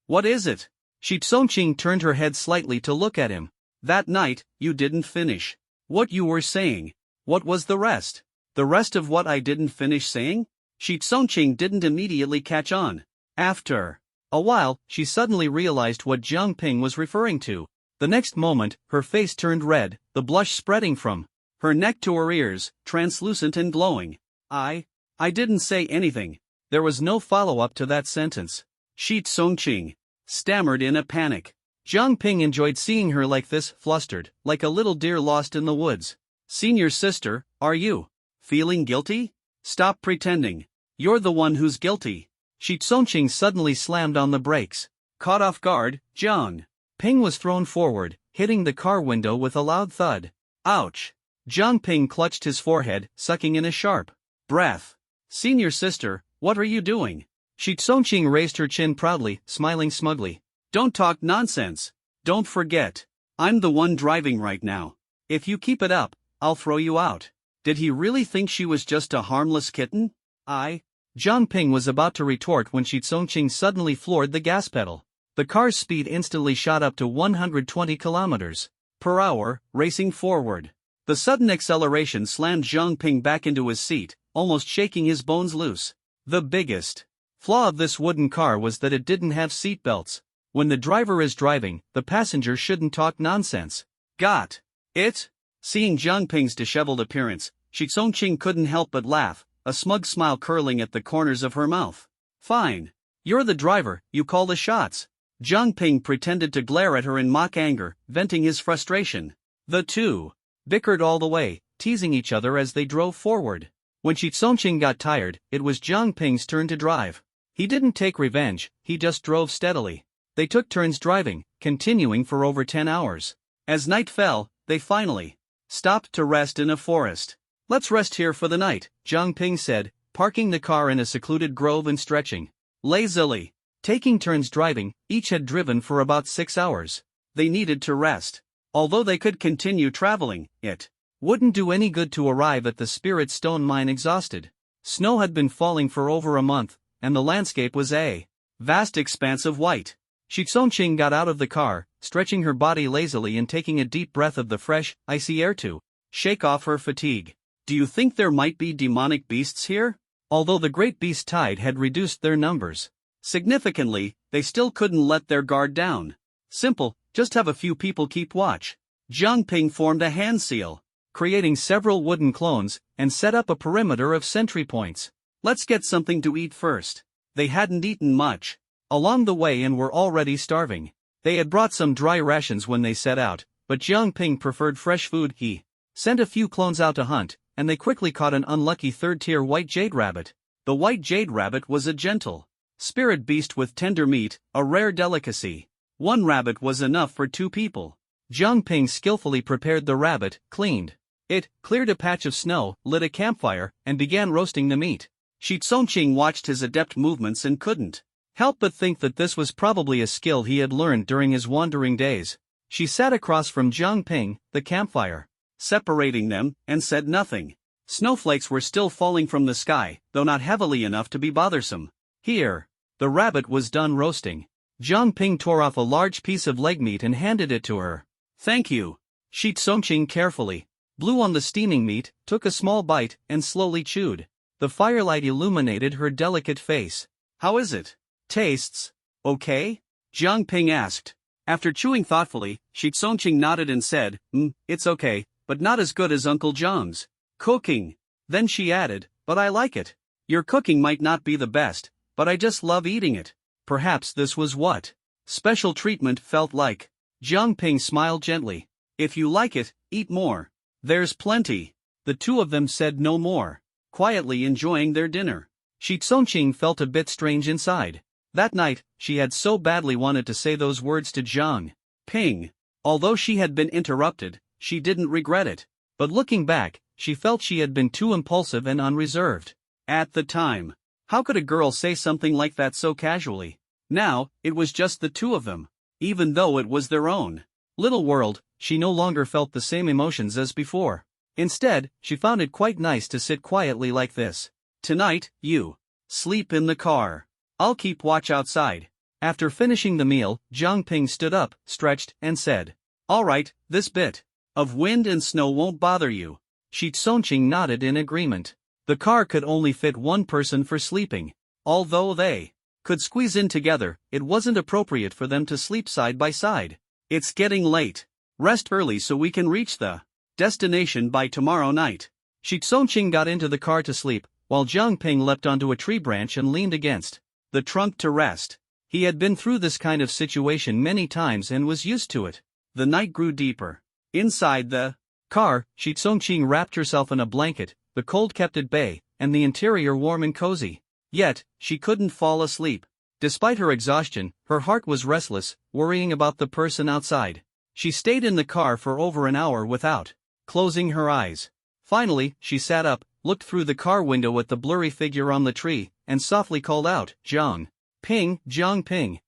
What is it? Shi Tsongqing turned her head slightly to look at him. That night, you didn't finish what you were saying. What was the rest? The rest of what I didn't finish saying? Shi Tsongqing didn't immediately catch on. After a while, she suddenly realized what Jiang Ping was referring to. The next moment, her face turned red, the blush spreading from her neck to her ears, translucent and glowing. I didn't say anything. There was no follow-up to that sentence. Shi Tsongqing stammered in a panic. Jiang Ping enjoyed seeing her like this, flustered, like a little deer lost in the woods. Senior sister, are you feeling guilty? Stop pretending. You're the one who's guilty. Shi Tsongqing suddenly slammed on the brakes. Caught off guard, Jiang Ping was thrown forward, hitting the car window with a loud thud. Ouch! Jiang Ping clutched his forehead, sucking in a sharp breath. Senior sister, what are you doing? Shi Tsongqing raised her chin proudly, smiling smugly. Don't talk nonsense. Don't forget. I'm the one driving right now. If you keep it up, I'll throw you out. Did he really think she was just a harmless kitten? Jiang Ping was about to retort when Shi Tsongqing suddenly floored the gas pedal. The car's speed instantly shot up to 120 kilometers per hour, racing forward. The sudden acceleration slammed Jiang Ping back into his seat, almost shaking his bones loose. The biggest flaw of this wooden car was that it didn't have seat belts. When the driver is driving, the passenger shouldn't talk nonsense. Got it? Seeing Jiang Ping's disheveled appearance, Shi Tsongqing couldn't help but laugh, a smug smile curling at the corners of her mouth. Fine. You're the driver, you call the shots. Jiang Ping pretended to glare at her in mock anger, venting his frustration. The two bickered all the way, teasing each other as they drove forward. When Shi Tsongqing got tired, it was Jiang Ping's turn to drive. He didn't take revenge, he just drove steadily. They took turns driving, continuing for over 10 hours. As night fell, they finally stopped to rest in a forest. Let's rest here for the night, Jiang Ping said, parking the car in a secluded grove and stretching lazily. Taking turns driving, each had driven for about 6 hours. They needed to rest. Although they could continue traveling, it wouldn't do any good to arrive at the Spirit Stone mine exhausted. Snow had been falling for over a month, and the landscape was a vast expanse of white. Shi Tsongqing got out of the car, stretching her body lazily and taking a deep breath of the fresh, icy air to shake off her fatigue. Do you think there might be demonic beasts here? Although the great beast tide had reduced their numbers significantly, they still couldn't let their guard down. Simple, just have a few people keep watch. Jiang Ping formed a hand seal, creating several wooden clones, and set up a perimeter of sentry points. Let's get something to eat first. They hadn't eaten much along the way and were already starving. They had brought some dry rations when they set out, but Jiang Ping preferred fresh food. He sent a few clones out to hunt, and they quickly caught an unlucky third-tier white jade rabbit. The white jade rabbit was a gentle spirit beast with tender meat, a rare delicacy. One rabbit was enough for 2 people. Jiang Ping skillfully prepared the rabbit, cleaned it, cleared a patch of snow, lit a campfire, and began roasting the meat. Shi Tsongqing watched his adept movements and couldn't help but think that this was probably a skill he had learned during his wandering days. She sat across from Jiang Ping, the campfire, separating them, and said nothing. Snowflakes were still falling from the sky, though not heavily enough to be bothersome. Here. The rabbit was done roasting. Jiang Ping tore off a large piece of leg meat and handed it to her. Thank you. Shi Tsongqing carefully blew on the steaming meat, took a small bite, and slowly chewed. The firelight illuminated her delicate face. How is it? Tastes okay? Jiang Ping asked. After chewing thoughtfully, Shi Tsongqing nodded and said, it's okay, but not as good as Uncle Jiang's cooking. Then she added, but I like it. Your cooking might not be the best, but I just love eating it. Perhaps this was what special treatment felt like. Jiang Ping smiled gently. If you like it, eat more. There's plenty. The two of them said no more, quietly enjoying their dinner. Shi Tsongqing felt a bit strange inside. That night, she had so badly wanted to say those words to Jiang Ping. Although she had been interrupted, she didn't regret it. But looking back, she felt she had been too impulsive and unreserved. At the time, how could a girl say something like that so casually? Now, it was just the two of them. Even though it was their own little world, she no longer felt the same emotions as before. Instead, she found it quite nice to sit quietly like this. Tonight, you sleep in the car. I'll keep watch outside. After finishing the meal, Jiang Ping stood up, stretched, and said, "All right, this bit of wind and snow won't bother you." Shi Tsongqing nodded in agreement. The car could only fit one person for sleeping. Although they could squeeze in together, it wasn't appropriate for them to sleep side by side. It's getting late. Rest early so we can reach the destination by tomorrow night. Shi Tsongqing got into the car to sleep, while Jiang Ping leapt onto a tree branch and leaned against the trunk to rest. He had been through this kind of situation many times and was used to it. The night grew deeper. Inside the car, Shi Tsongqing wrapped herself in a blanket, the cold kept at bay, and the interior warm and cozy. Yet, she couldn't fall asleep. Despite her exhaustion, her heart was restless, worrying about the person outside. She stayed in the car for over an hour without closing her eyes. Finally, she sat up, looked through the car window at the blurry figure on the tree, and softly called out, "Jiang Ping, Jiang Ping."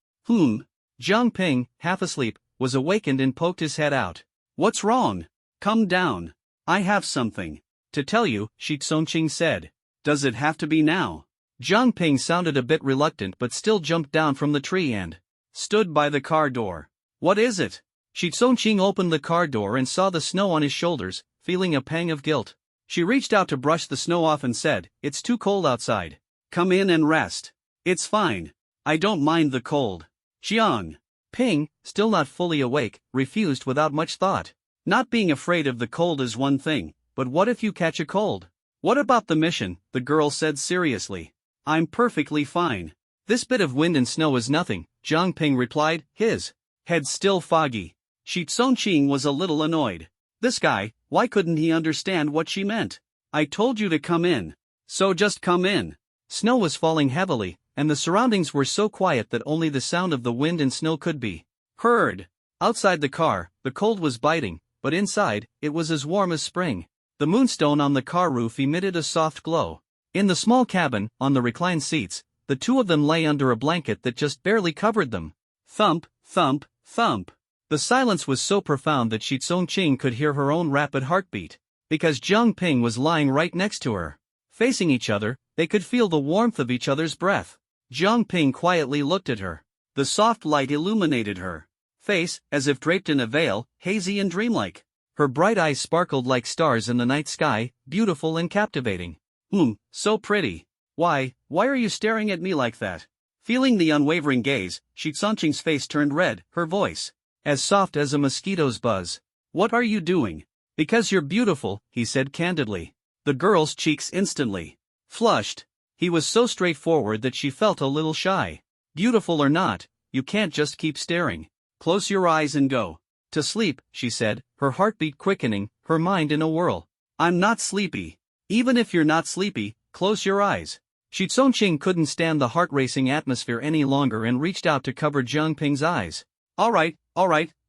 Jiang Ping, half asleep, was awakened and poked his head out. "What's wrong? Come down. I have something to tell you," Shi Tsongqing said. "Does it have to be now?" Jiang Ping sounded a bit reluctant but still jumped down from the tree and stood by the car door. "What is it?" Shi Tsongqing opened the car door and saw the snow on his shoulders, feeling a pang of guilt. She reached out to brush the snow off and said, "It's too cold outside. Come in and rest." "It's fine. I don't mind the cold." Jiang Ping, still not fully awake, refused without much thought. Not being afraid of the cold is one thing, but what if you catch a cold? "What about the mission?" the girl said seriously. "I'm perfectly fine. This bit of wind and snow is nothing," Jiang Ping replied, his head still foggy. Shi Tsongqing was a little annoyed. This guy, why couldn't he understand what she meant? "I told you to come in. So just come in." Snow was falling heavily, and the surroundings were so quiet that only the sound of the wind and snow could be heard. Outside the car, the cold was biting, but inside, it was as warm as spring. The moonstone on the car roof emitted a soft glow. In the small cabin, on the reclined seats, the two of them lay under a blanket that just barely covered them. Thump, thump, thump. The silence was so profound that Shi Tsongqing could hear her own rapid heartbeat. Because Jiang Ping was lying right next to her. Facing each other, they could feel the warmth of each other's breath. Jiang Ping quietly looked at her. The soft light illuminated her face, as if draped in a veil, hazy and dreamlike. Her bright eyes sparkled like stars in the night sky, beautiful and captivating. So pretty. Why are you staring at me like that?" Feeling the unwavering gaze, Shi Tsongqing's face turned red, her voice as soft as a mosquito's buzz. "What are you doing?" "Because you're beautiful," he said candidly. The girl's cheeks instantly flushed. He was so straightforward that she felt a little shy. "Beautiful or not, you can't just keep staring. Close your eyes and go to sleep," she said, her heartbeat quickening, her mind in a whirl. "I'm not sleepy." "Even if you're not sleepy, close your eyes." Shi Tsongqing couldn't stand the heart-racing atmosphere any longer and reached out to cover Jiang Ping's eyes. All right,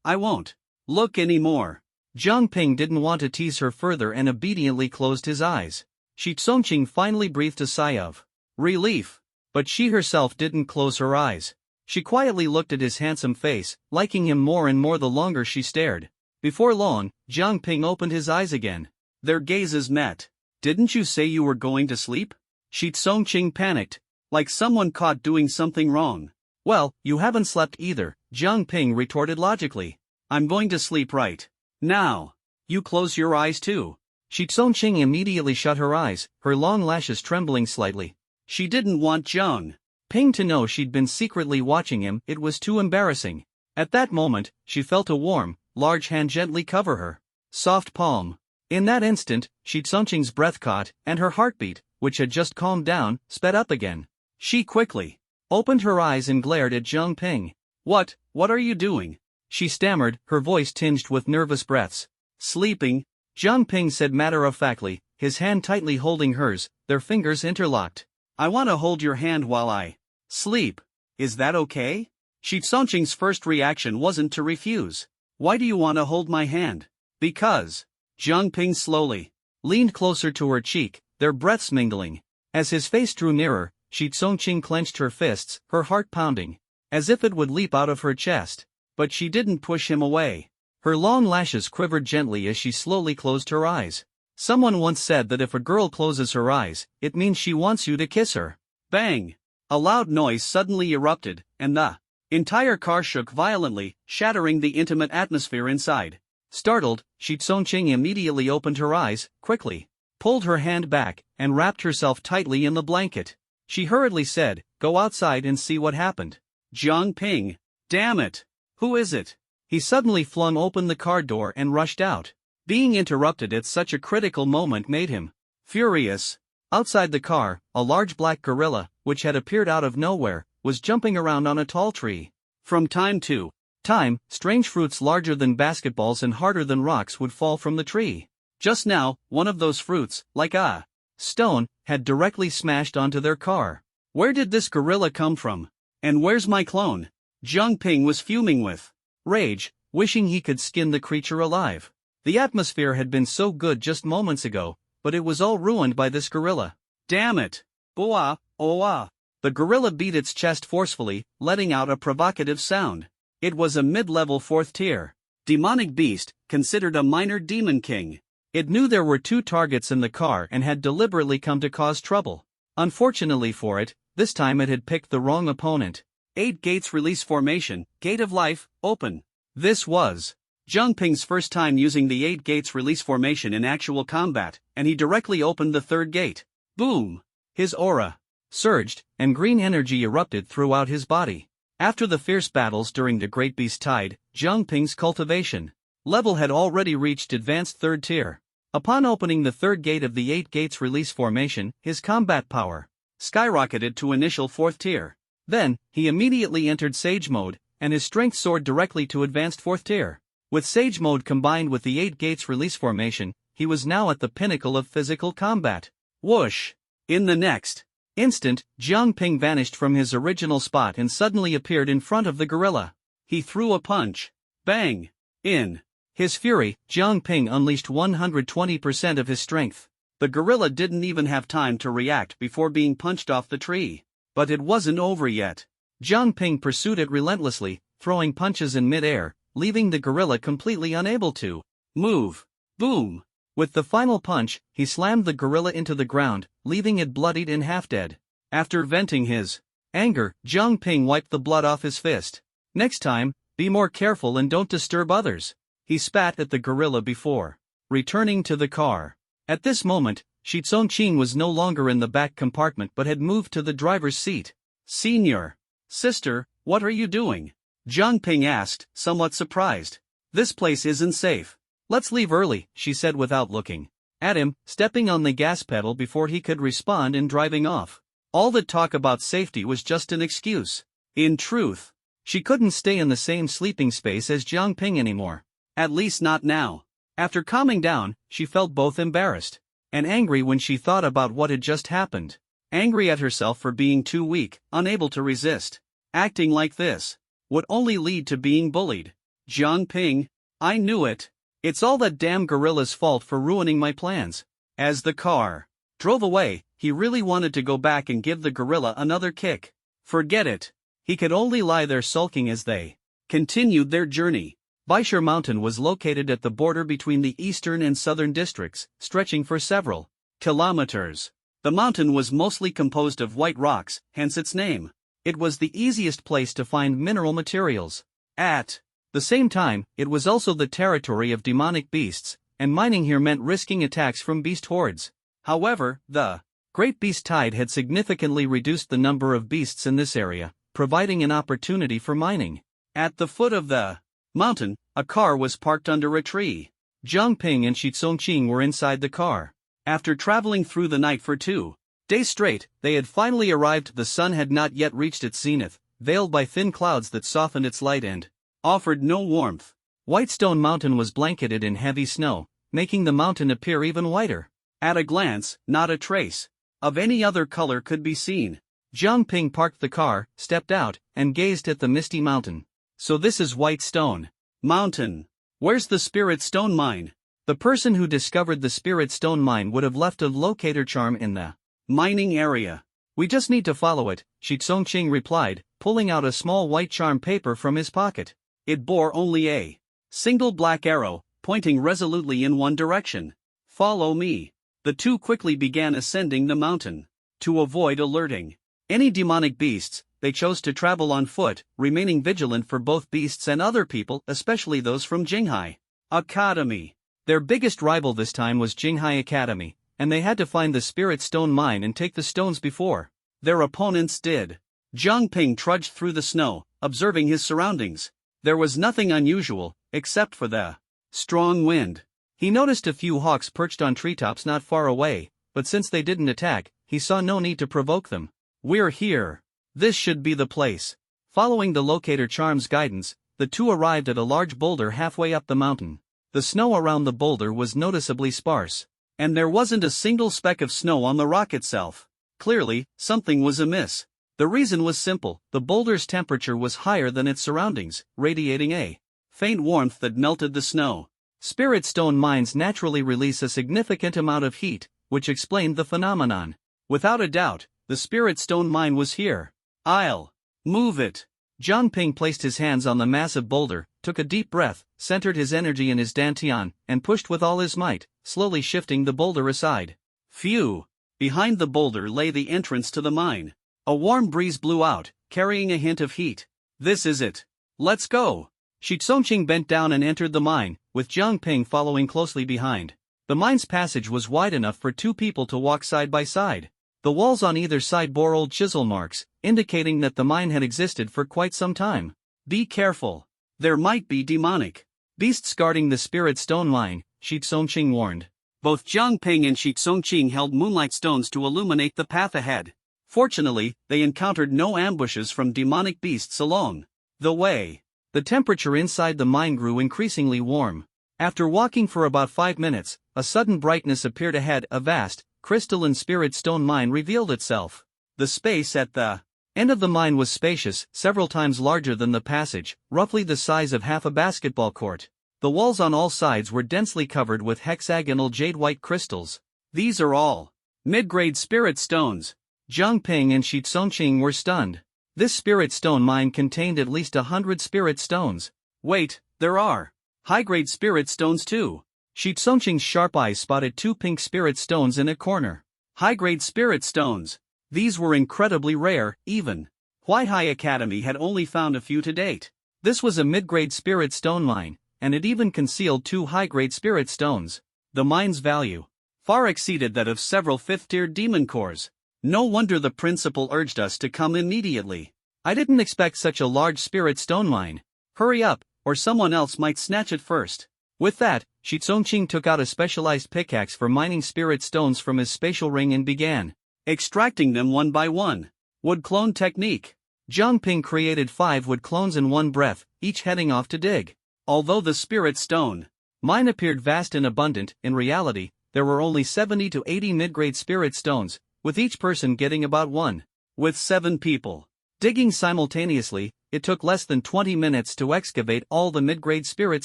I won't look anymore." Jiang Ping didn't want to tease her further and obediently closed his eyes. Shi Tsongqing finally breathed a sigh of relief. But she herself didn't close her eyes. She quietly looked at his handsome face, liking him more and more the longer she stared. Before long, Jiang Ping opened his eyes again. Their gazes met. "Didn't you say you were going to sleep?" Shi Tsongqing panicked, like someone caught doing something wrong. "Well, you haven't slept either," Jiang Ping retorted logically. "I'm going to sleep right now. You close your eyes too." Shi Tsongqing immediately shut her eyes, her long lashes trembling slightly. She didn't want Jiang Ping to know she'd been secretly watching him, it was too embarrassing. At that moment, she felt a warm, large hand gently cover her soft palm. In that instant, Shi Tsongqing's breath caught, and her heartbeat, which had just calmed down, sped up again. She quickly opened her eyes and glared at Jiang Ping. What are you doing?" she stammered, her voice tinged with nervous breaths. "Sleeping," Jiang Ping said matter-of-factly, his hand tightly holding hers, their fingers interlocked. "I want to hold your hand while I sleep. Is that okay?" Shi Tsongqing's first reaction wasn't to refuse. "Why do you want to hold my hand?" "Because." Jiang Ping slowly leaned closer to her cheek, their breaths mingling. As his face drew nearer, Shi Tsongqing clenched her fists, her heart pounding. as if it would leap out of her chest. But she didn't push him away. Her long lashes quivered gently as she slowly closed her eyes. Someone once said that if a girl closes her eyes, it means she wants you to kiss her. Bang! A loud noise suddenly erupted, and the entire car shook violently, shattering the intimate atmosphere inside. Startled, Shi Tsongqing immediately opened her eyes, quickly pulled her hand back, and wrapped herself tightly in the blanket. She hurriedly said, "Go outside and see what happened." Jiang Ping. Damn it! Who is it? He suddenly flung open the car door and rushed out. Being interrupted at such a critical moment made him furious. Outside the car, a large black gorilla, which had appeared out of nowhere, was jumping around on a tall tree. From time to time, strange fruits larger than basketballs and harder than rocks would fall from the tree. Just now, one of those fruits, like a stone, had directly smashed onto their car. Where did this gorilla come from? And where's my clone? Jiang Ping was fuming with rage, wishing he could skin the creature alive. The atmosphere had been so good just moments ago, but it was all ruined by this gorilla. Damn it! Oa, oa! The gorilla beat its chest forcefully, letting out a provocative sound. It was a mid-level 4th tier demonic beast, considered a minor demon king. It knew there were 2 targets in the car and had deliberately come to cause trouble. Unfortunately for it, this time it had picked the wrong opponent. 8 gates release formation, Gate of Life, open. This was Jiang Ping's first time using the 8 gates release formation in actual combat, and he directly opened the 3rd gate. Boom! His aura surged, and green energy erupted throughout his body. After the fierce battles during the Great Beast Tide, Jiang Ping's cultivation level had already reached advanced 3rd tier. Upon opening the 3rd gate of the 8 gates release formation, his combat power skyrocketed to initial 4th tier. Then, he immediately entered Sage Mode, and his strength soared directly to advanced 4th tier. With Sage Mode combined with the 8 gates release formation, he was now at the pinnacle of physical combat. Whoosh! In the next instant, Jiang Ping vanished from his original spot and suddenly appeared in front of the gorilla. He threw a punch. Bang! In his fury, Jiang Ping unleashed 120% of his strength. The gorilla didn't even have time to react before being punched off the tree. But it wasn't over yet. Jiang Ping pursued it relentlessly, throwing punches in mid-air, leaving the gorilla completely unable to move. Boom! With the final punch, he slammed the gorilla into the ground, leaving it bloodied and half-dead. After venting his anger, Jiang Ping wiped the blood off his fist. Next time, be more careful and don't disturb others. He spat at the gorilla before returning to the car. At this moment, Shi Tsongqing was no longer in the back compartment but had moved to the driver's seat. "Senior sister, what are you doing?" Jiang Ping asked, somewhat surprised. "This place isn't safe. Let's leave early," she said without looking at him, stepping on the gas pedal before he could respond and driving off. All the talk about safety was just an excuse. In truth, she couldn't stay in the same sleeping space as Jiang Ping anymore. At least not now. After calming down, she felt both embarrassed and angry when she thought about what had just happened. Angry at herself for being too weak, unable to resist. Acting like this would only lead to being bullied. Jiang Ping, I knew it. It's all that damn gorilla's fault for ruining my plans. As the car drove away, he really wanted to go back and give the gorilla another kick. Forget it. He could only lie there sulking as they continued their journey. Baisher Mountain was located at the border between the eastern and southern districts, stretching for several kilometers. The mountain was mostly composed of white rocks, hence its name. It was the easiest place to find mineral materials. At the same time, it was also the territory of demonic beasts, and mining here meant risking attacks from beast hordes. However, the Great Beast Tide had significantly reduced the number of beasts in this area, providing an opportunity for mining. At the foot of the mountain, a car was parked under a tree. Jiang Ping and Shi Tsongqing were inside the car. After traveling through the night for 2 days straight, they had finally arrived. The sun had not yet reached its zenith, veiled by thin clouds that softened its light and offered no warmth. Whitestone Mountain was blanketed in heavy snow, making the mountain appear even whiter. At a glance, not a trace of any other color could be seen. Jiang Ping parked the car, stepped out, and gazed at the misty mountain. So this is Whitestone Mountain. Where's the Spirit Stone Mine? The person who discovered the Spirit Stone Mine would have left a locator charm in the mining area. We just need to follow it, Shi Tsongqing replied, pulling out a small white charm paper from his pocket. It bore only a single black arrow, pointing resolutely in one direction. Follow me. The two quickly began ascending the mountain. To avoid alerting any demonic beasts, they chose to travel on foot, remaining vigilant for both beasts and other people, especially those from Jinghai Academy. Their biggest rival this time was Jinghai Academy, and they had to find the Spirit Stone Mine and take the stones before their opponents did. Zhang Ping trudged through the snow, observing his surroundings. There was nothing unusual, except for the strong wind. He noticed a few hawks perched on treetops not far away, but since they didn't attack, he saw no need to provoke them. We're here. This should be the place. Following the locator charm's guidance, the two arrived at a large boulder halfway up the mountain. The snow around the boulder was noticeably sparse, and there wasn't a single speck of snow on the rock itself. Clearly, something was amiss. The reason was simple: the boulder's temperature was higher than its surroundings, radiating a faint warmth that melted the snow. Spirit stone mines naturally release a significant amount of heat, which explained the phenomenon. Without a doubt, the Spirit Stone Mine was here. I'll move it. Zhang Ping placed his hands on the massive boulder, took a deep breath, centered his energy in his dantian, and pushed with all his might, slowly shifting the boulder aside. Phew! Behind the boulder lay the entrance to the mine. A warm breeze blew out, carrying a hint of heat. This is it. Let's go. Shi Tsongqing bent down and entered the mine, with Zhang Ping following closely behind. The mine's passage was wide enough for two people to walk side by side. The walls on either side bore old chisel marks, indicating that the mine had existed for quite some time. Be careful. There might be demonic beasts guarding the Spirit Stone Mine, Shi Tsongqing warned. Both Zhang Ping and Shi Tsongqing held moonlight stones to illuminate the path ahead. Fortunately, they encountered no ambushes from demonic beasts along the way. The temperature inside the mine grew increasingly warm. After walking for about 5 minutes, a sudden brightness appeared ahead. A vast, crystalline Spirit Stone Mine revealed itself. The space at the end of the mine was spacious, several times larger than the passage, roughly the size of half a basketball court. The walls on all sides were densely covered with hexagonal jade-white crystals. These are all mid-grade spirit stones. Zhang Ping and Shi Tsongqing were stunned. This Spirit Stone Mine contained at least 100 spirit stones. Wait, there are high-grade spirit stones too. Shi Tsongqing's sharp eyes spotted 2 pink spirit stones in a corner. High-grade spirit stones. These were incredibly rare, even Huaihai Academy had only found a few to date. This was a mid-grade spirit stone mine, and it even concealed 2 high-grade spirit stones. The mine's value far exceeded that of several 5th-tier demon cores. No wonder the principal urged us to come immediately. I didn't expect such a large spirit stone mine. Hurry up, or someone else might snatch it first. With that, Shi Tsongqing took out a specialized pickaxe for mining spirit stones from his spatial ring and began extracting them one by one. Wood clone technique. Zhang Ping created 5 wood clones in one breath, each heading off to dig. Although the spirit stone mine appeared vast and abundant, in reality, there were only 70 to 80 mid-grade spirit stones, with each person getting about 1. With 7 people digging simultaneously, it took less than 20 minutes to excavate all the mid-grade spirit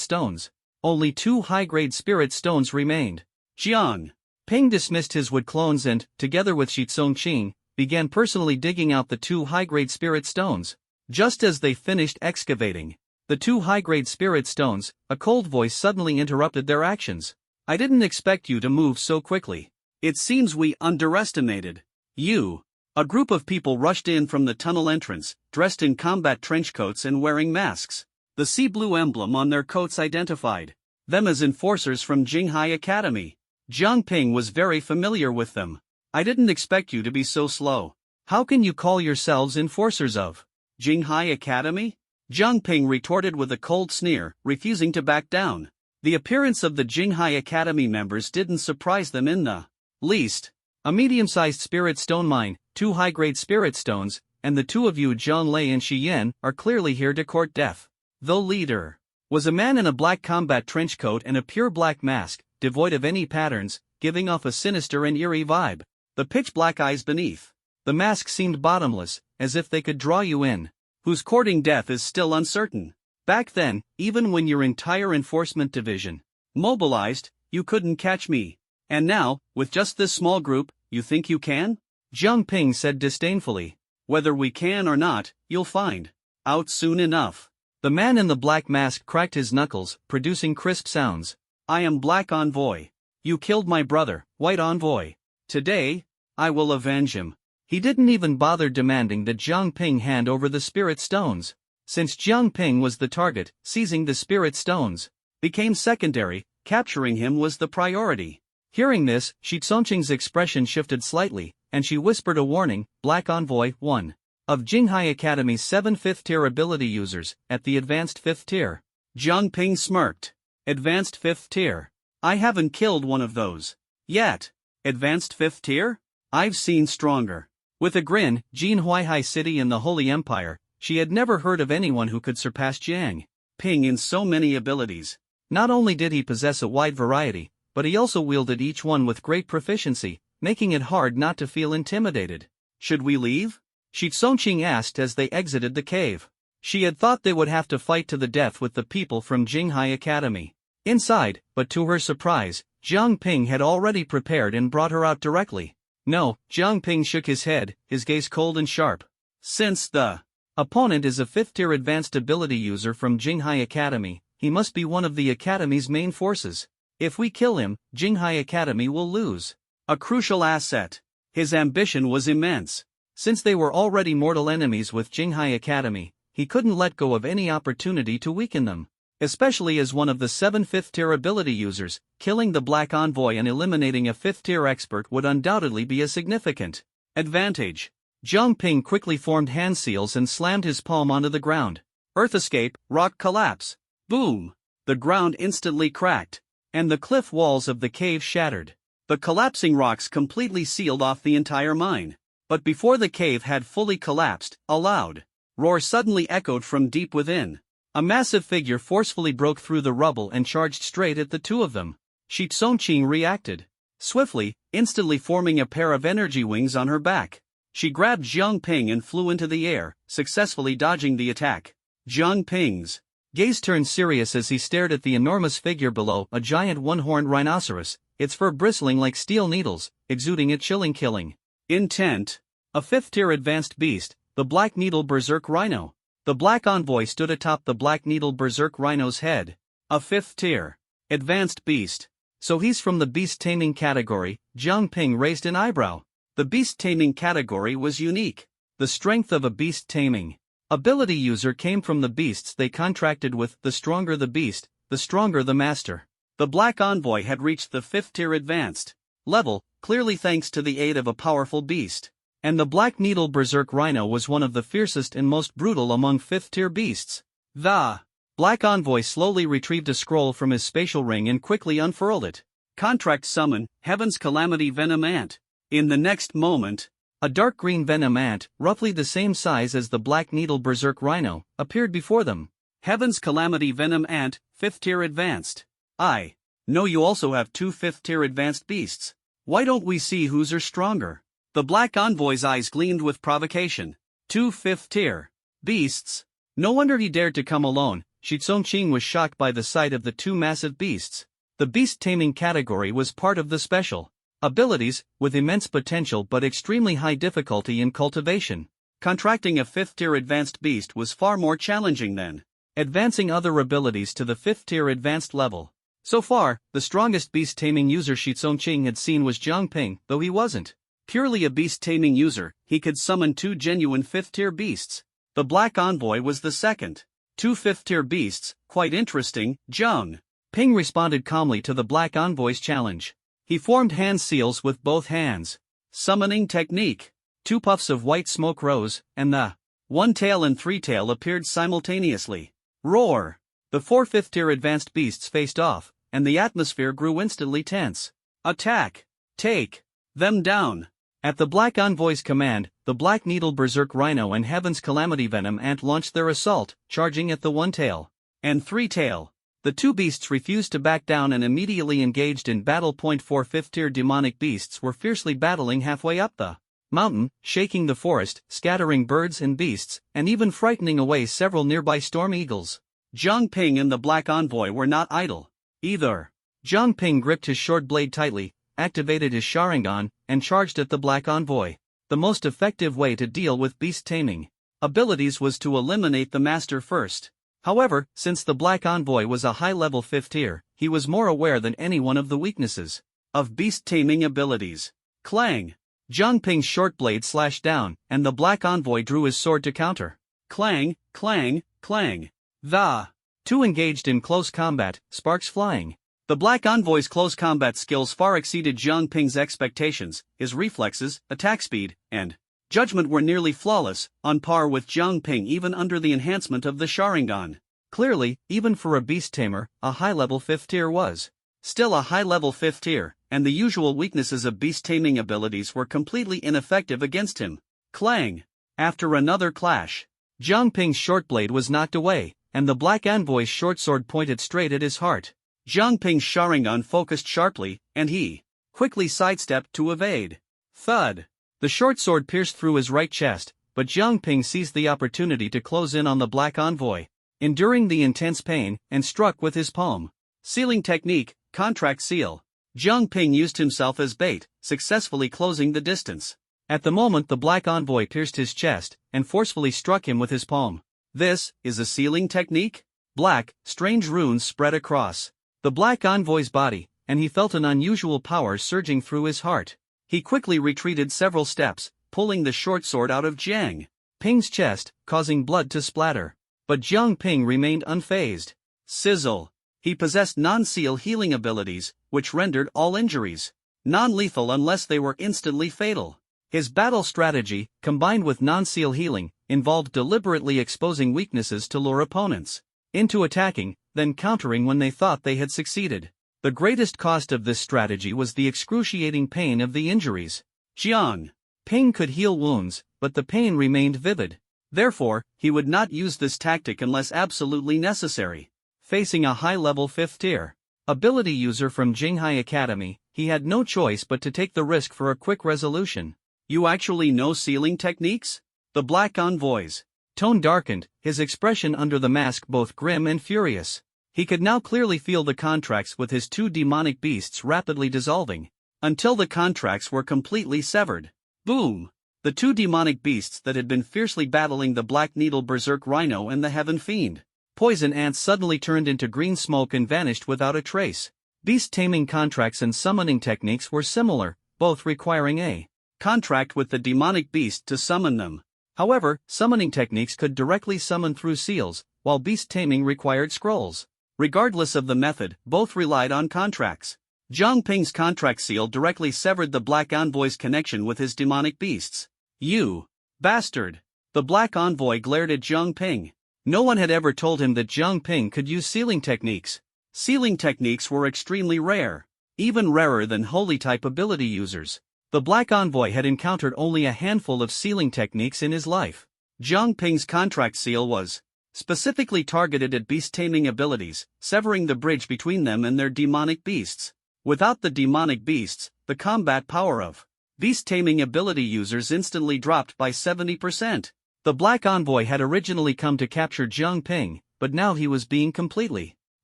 stones. Only 2 high-grade spirit stones remained. Zhang Ping dismissed his wood clones and, together with Shi Tsongqing, began personally digging out the 2 high-grade spirit stones. Just as they finished excavating the 2 high-grade spirit stones, a cold voice suddenly interrupted their actions. I didn't expect you to move so quickly. It seems we underestimated you. A group of people rushed in from the tunnel entrance, dressed in combat trench coats and wearing masks. The sea blue emblem on their coats identified them as enforcers from Jinghai Academy. Zhang Ping was very familiar with them. I didn't expect you to be so slow. How can you call yourselves enforcers of Jinghai Academy? Zhang Ping retorted with a cold sneer, refusing to back down. The appearance of the Jinghai Academy members didn't surprise them in the least. A medium-sized spirit stone mine, 2 high-grade spirit stones, and the 2 of you, Zhang Lei and Shi Yan, are clearly here to court death. The leader was a man in a black combat trench coat and a pure black mask, devoid of any patterns, giving off a sinister and eerie vibe. The pitch-black eyes beneath the mask seemed bottomless, as if they could draw you in. Whose courting death is still uncertain. Back then, even when your entire enforcement division mobilized, you couldn't catch me. And now, with just this small group, you think you can? Jiang Ping said disdainfully. Whether we can or not, you'll find out soon enough. The man in the black mask cracked his knuckles, producing crisp sounds. I am Black Envoy. You killed my brother, White Envoy. Today, I will avenge him. He didn't even bother demanding that Jiang Ping hand over the spirit stones. Since Jiang Ping was the target, seizing the spirit stones became secondary, capturing him was the priority. Hearing this, Shi Tsongqing's expression shifted slightly, and she whispered a warning, Black Envoy, 1 of Jinghai Academy's 7 5th-tier ability users, at the advanced 5th tier. Jiang Ping smirked. Advanced 5th tier. I haven't killed one of those yet. Advanced 5th tier? I've seen stronger. With a grin, Jin Huaihai City in the Holy Empire, she had never heard of anyone who could surpass Jiang Ping in so many abilities. Not only did he possess a wide variety, but he also wielded each one with great proficiency, making it hard not to feel intimidated. Should we leave? Shi Tsongqing asked as they exited the cave. She had thought they would have to fight to the death with the people from Jinghai Academy inside, but to her surprise, Jiang Ping had already prepared and brought her out directly. No, Jiang Ping shook his head, his gaze cold and sharp. Since the opponent is a 5th-tier advanced ability user from Jinghai Academy, he must be one of the Academy's main forces. If we kill him, Jinghai Academy will lose a crucial asset. His ambition was immense. Since they were already mortal enemies with Jinghai Academy, he couldn't let go of any opportunity to weaken them. Especially as one of the 7 5th-tier ability users, killing the Black Envoy and eliminating a 5th-tier expert would undoubtedly be a significant advantage. Jiang Ping quickly formed hand seals and slammed his palm onto the ground. Earth escape, rock collapse. Boom! The ground instantly cracked, and the cliff walls of the cave shattered. The collapsing rocks completely sealed off the entire mine. But before the cave had fully collapsed, a loud roar suddenly echoed from deep within. A massive figure forcefully broke through the rubble and charged straight at the two of them. Shi Tsongqing reacted swiftly, instantly forming a pair of energy wings on her back. She grabbed Jiang Ping and flew into the air, successfully dodging the attack. Jiang Ping's gaze turned serious as he stared at the enormous figure below, a giant one-horned rhinoceros, its fur bristling like steel needles, exuding a chilling killing intent. A 5th-tier advanced beast, the Black Needle Berserk Rhino. The Black Envoy stood atop the Black Needle Berserk Rhino's head. A 5th-tier advanced beast. So he's from the beast taming category. Jiang Ping raised an eyebrow. The beast taming category was unique. The strength of a beast taming ability user came from the beasts they contracted with. The stronger the beast, the stronger the master. The Black Envoy had reached the 5th-tier advanced level, clearly thanks to the aid of a powerful beast. And the Black Needle Berserk Rhino was one of the fiercest and most brutal among 5th-tier beasts. The Black Envoy slowly retrieved a scroll from his spatial ring and quickly unfurled it. Contract summon, Heaven's Calamity Venom Ant. In the next moment, a dark green venom ant, roughly the same size as the Black Needle Berserk Rhino, appeared before them. Heaven's Calamity Venom Ant, 5th-tier advanced. I know you also have 2 5th-tier advanced beasts. Why don't we see whose are stronger? The Black Envoy's eyes gleamed with provocation. 2 5th-tier beasts? No wonder he dared to come alone. Shi Tsongqing was shocked by the sight of the 2 massive beasts. The beast taming category was part of the special abilities, with immense potential but extremely high difficulty in cultivation. Contracting a 5th-tier advanced beast was far more challenging than advancing other abilities to the 5th-tier advanced level. So far, the strongest beast taming user Shi Tsongqing had seen was Jiang Ping, though he wasn't purely a beast taming user. He could summon 2 genuine 5th-tier beasts. The Black Envoy was the second. 2 5th-tier beasts, quite interesting. Jiang Ping responded calmly to the Black Envoy's challenge. He formed hand seals with both hands. Summoning technique. 2 puffs of white smoke rose, and the 1-tail and 3-tail appeared simultaneously. Roar! The 4 5th-tier advanced beasts faced off, and the atmosphere grew instantly tense. Attack! Take them down! At the Black Envoy's command, the Black Needle Berserk Rhino and Heaven's Calamity Venom Ant launched their assault, charging at the 1-tail and 3-tail. The 2 beasts refused to back down and immediately engaged in battle. 4 5th-tier demonic beasts were fiercely battling halfway up the mountain, shaking the forest, scattering birds and beasts, and even frightening away several nearby storm eagles. Jiang Ping and the Black Envoy were not idle either. Jiang Ping gripped his short blade tightly, activated his Sharingan, and charged at the Black Envoy. The most effective way to deal with beast taming abilities was to eliminate the master first. However, since the Black Envoy was a high-level 5th tier, he was more aware than anyone of the weaknesses of beast taming abilities. Clang! Zhang Ping's short blade slashed down, and the Black Envoy drew his sword to counter. Clang, clang, clang. The two engaged in close combat, sparks flying. The Black Envoy's close combat skills far exceeded Zhang Ping's expectations. His reflexes, attack speed, and judgment were nearly flawless, on par with Zhang Ping even under the enhancement of the Sharingan. Clearly, even for a beast tamer, a high-level 5th tier was still a high-level 5th tier, and the usual weaknesses of beast taming abilities were completely ineffective against him. Clang! After another clash, Zhang Ping's short blade was knocked away, and the Black Envoy's short sword pointed straight at his heart. Zhang Ping's Sharingan focused sharply, and he quickly sidestepped to evade. Thud! The short sword pierced through his right chest, but Zhang Ping seized the opportunity to close in on the Black Envoy, enduring the intense pain, and struck with his palm. Sealing technique, contract seal. Zhang Ping used himself as bait, successfully closing the distance. At the moment the Black Envoy pierced his chest, and forcefully struck him with his palm. This is a sealing technique? Black, strange runes spread across the Black Envoy's body, and he felt an unusual power surging through his heart. He quickly retreated several steps, pulling the short sword out of Zhang Ping's chest, causing blood to splatter. But Zhang Ping remained unfazed. Sizzle! He possessed non-seal healing abilities, which rendered all injuries non-lethal unless they were instantly fatal. His battle strategy, combined with non-seal healing, involved deliberately exposing weaknesses to lure opponents into attacking, then countering when they thought they had succeeded. The greatest cost of this strategy was the excruciating pain of the injuries. Zhang Ping could heal wounds, but the pain remained vivid. Therefore, he would not use this tactic unless absolutely necessary. Facing a high-level 5th tier ability user from Jinghai Academy, he had no choice but to take the risk for a quick resolution. You actually know sealing techniques? The Black Envoy's tone darkened, his expression under the mask both grim and furious. He could now clearly feel the contracts with his two demonic beasts rapidly dissolving, until the contracts were completely severed. Boom! The two demonic beasts that had been fiercely battling the Black Needle Berserk Rhino and the Heaven Fiend Poison Ant suddenly turned into green smoke and vanished without a trace. Beast taming contracts and summoning techniques were similar, both requiring a contract with the demonic beast to summon them. However, summoning techniques could directly summon through seals, while beast taming required scrolls. Regardless of the method, both relied on contracts. Zhang Ping's contract seal directly severed the Black Envoy's connection with his demonic beasts. You bastard! The Black Envoy glared at Zhang Ping. No one had ever told him that Zhang Ping could use sealing techniques. Sealing techniques were extremely rare, even rarer than holy-type ability users. The Black Envoy had encountered only a handful of sealing techniques in his life. Zhang Ping's contract seal was specifically targeted at beast taming abilities, severing the bridge between them and their demonic beasts. Without the demonic beasts, the combat power of beast taming ability users instantly dropped by 70%. The Black Envoy had originally come to capture Zhang Ping, but now he was being completely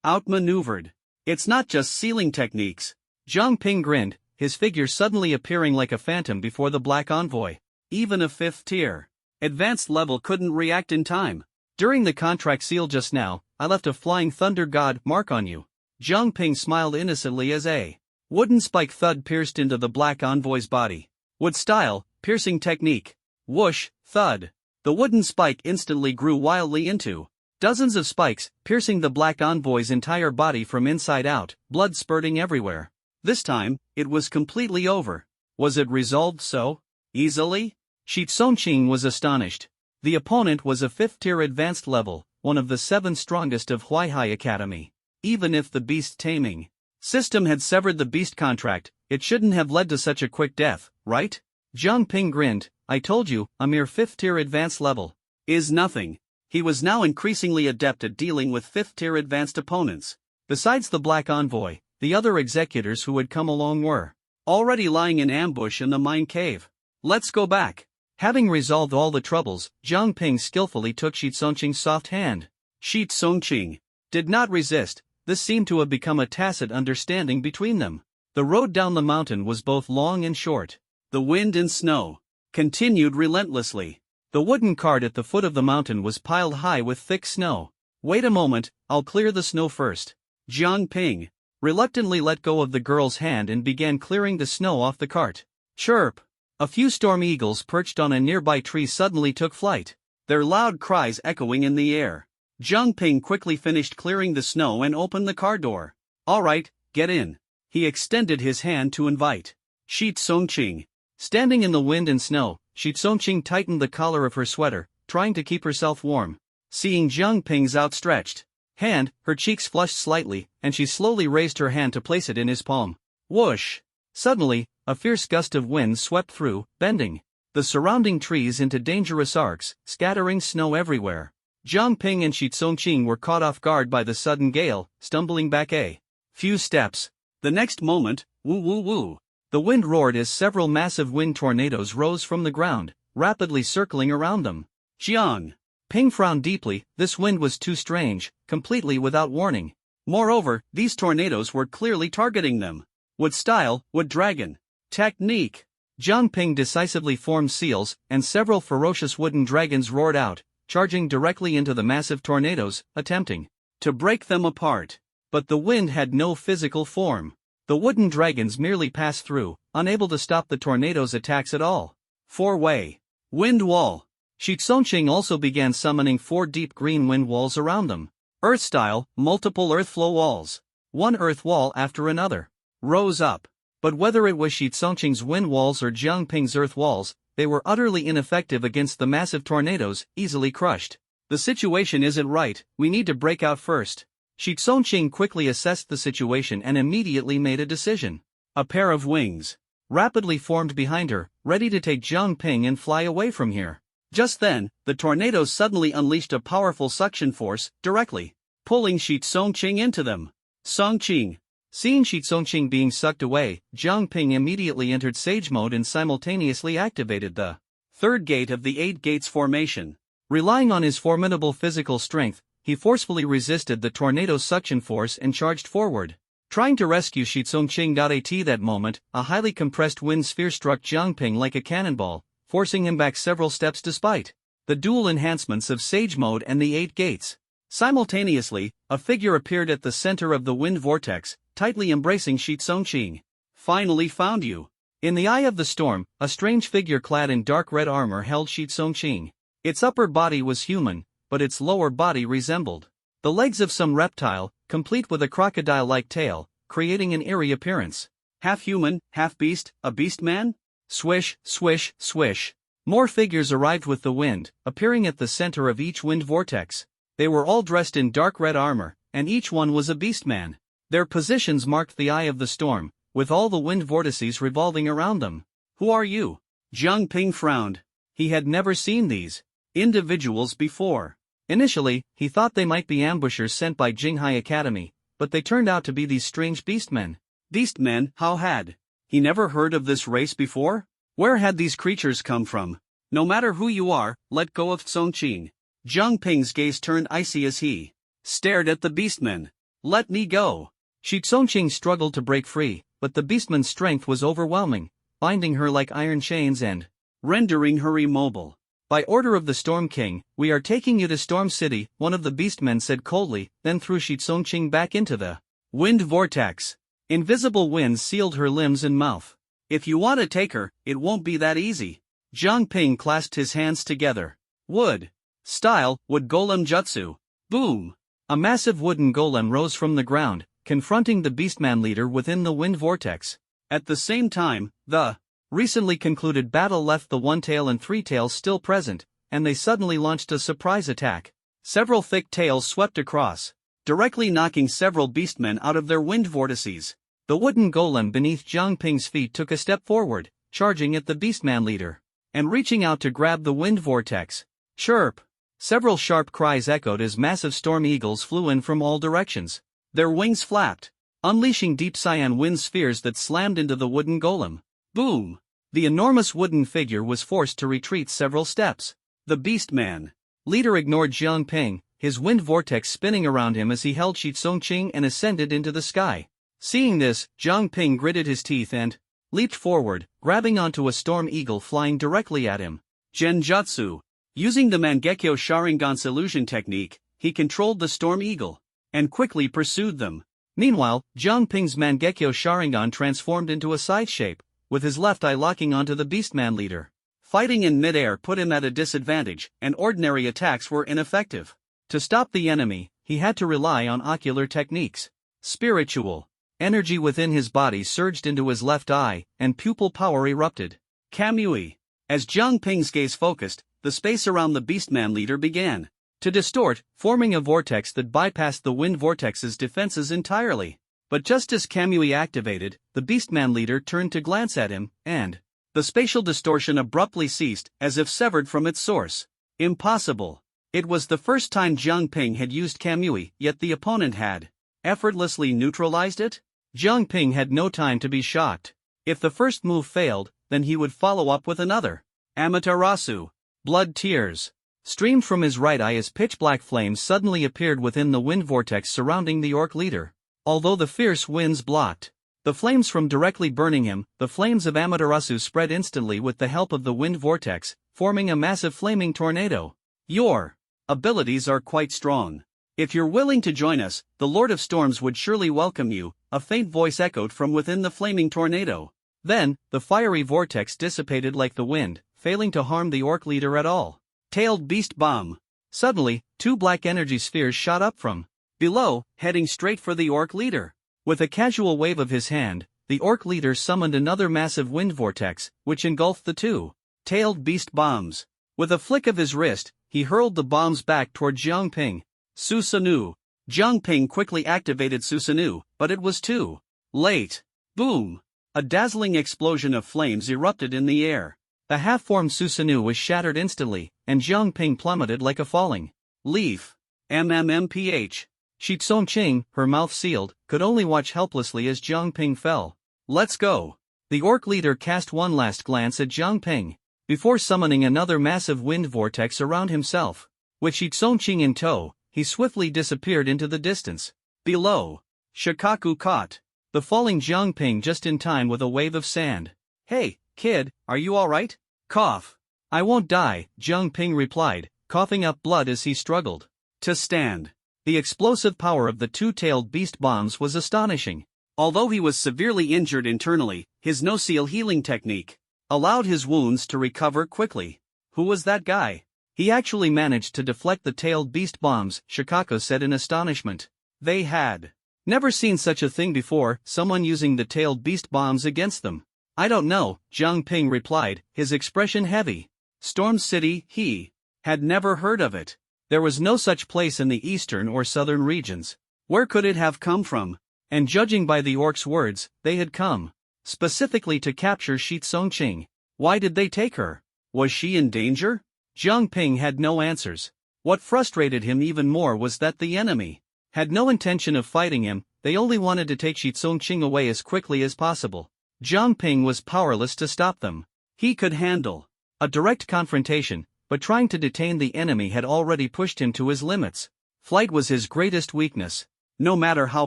outmaneuvered. It's not just sealing techniques. Zhang Ping grinned, his figure suddenly appearing like a phantom before the Black Envoy. Even a 5th tier advanced level couldn't react in time. During the contract seal just now, I left a flying thunder god mark on you. Zhang Ping smiled innocently as a wooden spike thud pierced into the Black Envoy's body. Wood style, piercing technique. Whoosh, thud. The wooden spike instantly grew wildly into dozens of spikes, piercing the Black Envoy's entire body from inside out, blood spurting everywhere. This time, it was completely over. Was it resolved so easily? Shi Tsongqing was astonished. The opponent was a 5th tier advanced level, one of the 7 strongest of Huaihai Academy. Even if the beast taming system had severed the beast contract, it shouldn't have led to such a quick death, right? Zhang Ping grinned. I told you, a mere 5th tier advanced level is nothing. He was now increasingly adept at dealing with 5th tier advanced opponents. Besides the Black Envoy, the other executors who had come along were already lying in ambush in the mine cave. Let's go back. Having resolved all the troubles, Zhang Ping skillfully took Shi Tsongqing's soft hand. Shi Tsongqing did not resist. This seemed to have become a tacit understanding between them. The road down the mountain was both long and short. The wind and snow continued relentlessly. The wooden cart at the foot of the mountain was piled high with thick snow. Wait a moment, I'll clear the snow first. Jiang Ping reluctantly let go of the girl's hand and began clearing the snow off the cart. Chirp! A few storm eagles perched on a nearby tree suddenly took flight, their loud cries echoing in the air. Jiang Ping quickly finished clearing the snow and opened the car door. All right, get in. He extended his hand to invite Shi Tsongqing. Standing in the wind and snow, Shi Tsongqing tightened the collar of her sweater, trying to keep herself warm. Seeing Jiang Ping's outstretched hand, her cheeks flushed slightly, and she slowly raised her hand to place it in his palm. Whoosh! Suddenly, a fierce gust of wind swept through, bending the surrounding trees into dangerous arcs, scattering snow everywhere. Jiang Ping and Shi Tsongqing were caught off guard by the sudden gale, stumbling back a few steps. The next moment, woo woo woo, the wind roared as several massive wind tornadoes rose from the ground, rapidly circling around them. Jiang Ping frowned deeply. This wind was too strange, completely without warning. Moreover, these tornadoes were clearly targeting them. Wood style, wood dragon technique. Jiang Ping decisively formed seals, and several ferocious wooden dragons roared out, charging directly into the massive tornadoes, attempting to break them apart. But the wind had no physical form. The wooden dragons merely passed through, unable to stop the tornado's attacks at all. Four-way wind wall. Shi Tsongqing also began summoning 4 deep green wind walls around them. Earth-style, multiple earth flow walls. One earth wall after another rose up. But whether it was Shi Tsongqing's wind walls or Jiang Ping's earth walls, they were utterly ineffective against the massive tornadoes, easily crushed. The situation isn't right, we need to break out first. Shi Tsongqing quickly assessed the situation and immediately made a decision. A pair of wings rapidly formed behind her, ready to take Jiang Ping and fly away from here. Just then, the tornadoes suddenly unleashed a powerful suction force, directly pulling Shi Tsongqing into them. Songqing. Seeing Shi Tsongqing being sucked away, Jiang Ping immediately entered Sage Mode and simultaneously activated the third gate of the 8 gates formation. Relying on his formidable physical strength, he forcefully resisted the tornado's suction force and charged forward. Trying to rescue Shi Tsongqing. At that moment, a highly compressed wind sphere struck Jiang Ping like a cannonball, forcing him back several steps despite the dual enhancements of Sage Mode and the 8 gates. Simultaneously, a figure appeared at the center of the wind vortex, tightly embracing Shi Tsongqing. Finally found you. In the eye of the storm, a strange figure clad in dark red armor held Shi Tsongqing. Its upper body was human, but its lower body resembled the legs of some reptile, complete with a crocodile-like tail, creating an eerie appearance. Half human, half beast, a beast man? Swish, swish, swish. More figures arrived with the wind, appearing at the center of each wind vortex. They were all dressed in dark red armor, and each one was a beast man. Their positions marked the eye of the storm, with all the wind vortices revolving around them. Who are you? Jiang Ping frowned. He had never seen these individuals before. Initially, he thought they might be ambushers sent by Jinghai Academy, but they turned out to be these strange beastmen. Beastmen? How had he never heard of this race before? Where had these creatures come from? No matter who you are, let go of Tsongqing. Jiang Ping's gaze turned icy as he stared at the beastmen. Let me go. Shi Tsongqing struggled to break free, but the beastman's strength was overwhelming, binding her like iron chains and rendering her immobile. By order of the Storm King, we are taking you to Storm City, one of the beastmen said coldly, then threw Shi Tsongqing back into the wind vortex. Invisible winds sealed her limbs and mouth. If you want to take her, it won't be that easy. Jiang Ping clasped his hands together. Wood style, wood golem jutsu. Boom! A massive wooden golem rose from the ground, confronting the beastman leader within the wind vortex. At the same time, the recently concluded battle left the One Tail and Three Tails still present, and they suddenly launched a surprise attack. Several thick tails swept across, directly knocking several beastmen out of their wind vortices. The wooden golem beneath Jiang Ping's feet took a step forward, charging at the beastman leader, and reaching out to grab the wind vortex. Chirp! Several sharp cries echoed as massive storm eagles flew in from all directions. Their wings flapped, unleashing deep cyan wind spheres that slammed into the wooden golem. Boom! The enormous wooden figure was forced to retreat several steps. The beastman leader ignored Jiang Ping, his wind vortex spinning around him as he held Shi Tsongqing and ascended into the sky. Seeing this, Jiang Ping gritted his teeth and leaped forward, grabbing onto a Storm Eagle flying directly at him. Genjutsu. Using the Mangekyo Sharingan's illusion technique, he controlled the Storm Eagle and quickly pursued them. Meanwhile, Jiang Ping's Mangekyo Sharingan transformed into a side shape, with his left eye locking onto the Beastman leader. Fighting in midair put him at a disadvantage, and ordinary attacks were ineffective. To stop the enemy, he had to rely on ocular techniques. Spiritual energy within his body surged into his left eye, and pupil power erupted. Kamui. As Jiang Ping's gaze focused, the space around the Beastman leader began to distort, forming a vortex that bypassed the Wind Vortex's defenses entirely. But just as Kamui activated, the Beastman leader turned to glance at him, and the spatial distortion abruptly ceased, as if severed from its source. Impossible. It was the first time Jiang Ping had used Kamui, yet the opponent had effortlessly neutralized it? Jiang Ping had no time to be shocked. If the first move failed, then he would follow up with another. Amaterasu. Blood tears streamed from his right eye as pitch-black flames suddenly appeared within the wind vortex surrounding the orc leader. Although the fierce winds blocked the flames from directly burning him, the flames of Amaterasu spread instantly with the help of the wind vortex, forming a massive flaming tornado. Your abilities are quite strong. If you're willing to join us, the Lord of Storms would surely welcome you, a faint voice echoed from within the flaming tornado. Then, the fiery vortex dissipated like the wind, failing to harm the orc leader at all. Tailed Beast Bomb. Suddenly, two black energy spheres shot up from below, heading straight for the orc leader. With a casual wave of his hand, the orc leader summoned another massive wind vortex, which engulfed the two tailed beast bombs. With a flick of his wrist, he hurled the bombs back toward Jiang Ping. Susanoo. Jiang Ping quickly activated Susanoo, but it was too late. Boom! A dazzling explosion of flames erupted in the air. The half-formed Susanoo was shattered instantly, and Jiang Ping plummeted like a falling leaf. MMMPH. Shitsongqing, her mouth sealed, could only watch helplessly as Jiang Ping fell. Let's go. The orc leader cast one last glance at Jiang Ping before summoning another massive wind vortex around himself. With Shitsongqing in tow, he swiftly disappeared into the distance. Below, Shikaku caught the falling Jiang Ping just in time with a wave of sand. Hey, kid, are you alright? Cough. I won't die, Jiang Ping replied, coughing up blood as he struggled to stand. The explosive power of the two-tailed beast bombs was astonishing. Although he was severely injured internally, his no-seal healing technique allowed his wounds to recover quickly. Who was that guy? He actually managed to deflect the tailed beast bombs, Shikaku said in astonishment. They had never seen such a thing before, someone using the tailed beast bombs against them. I don't know, Jiang Ping replied, his expression heavy. Storm City, he had never heard of it. There was no such place in the eastern or southern regions. Where could it have come from? And judging by the orcs' words, they had come specifically to capture Shitsongqing. Why did they take her? Was she in danger? Jiang Ping had no answers. What frustrated him even more was that the enemy had no intention of fighting him, they only wanted to take Shitsongqing away as quickly as possible. Jiang Ping was powerless to stop them. He could handle a direct confrontation, but trying to detain the enemy had already pushed him to his limits. Flight was his greatest weakness. No matter how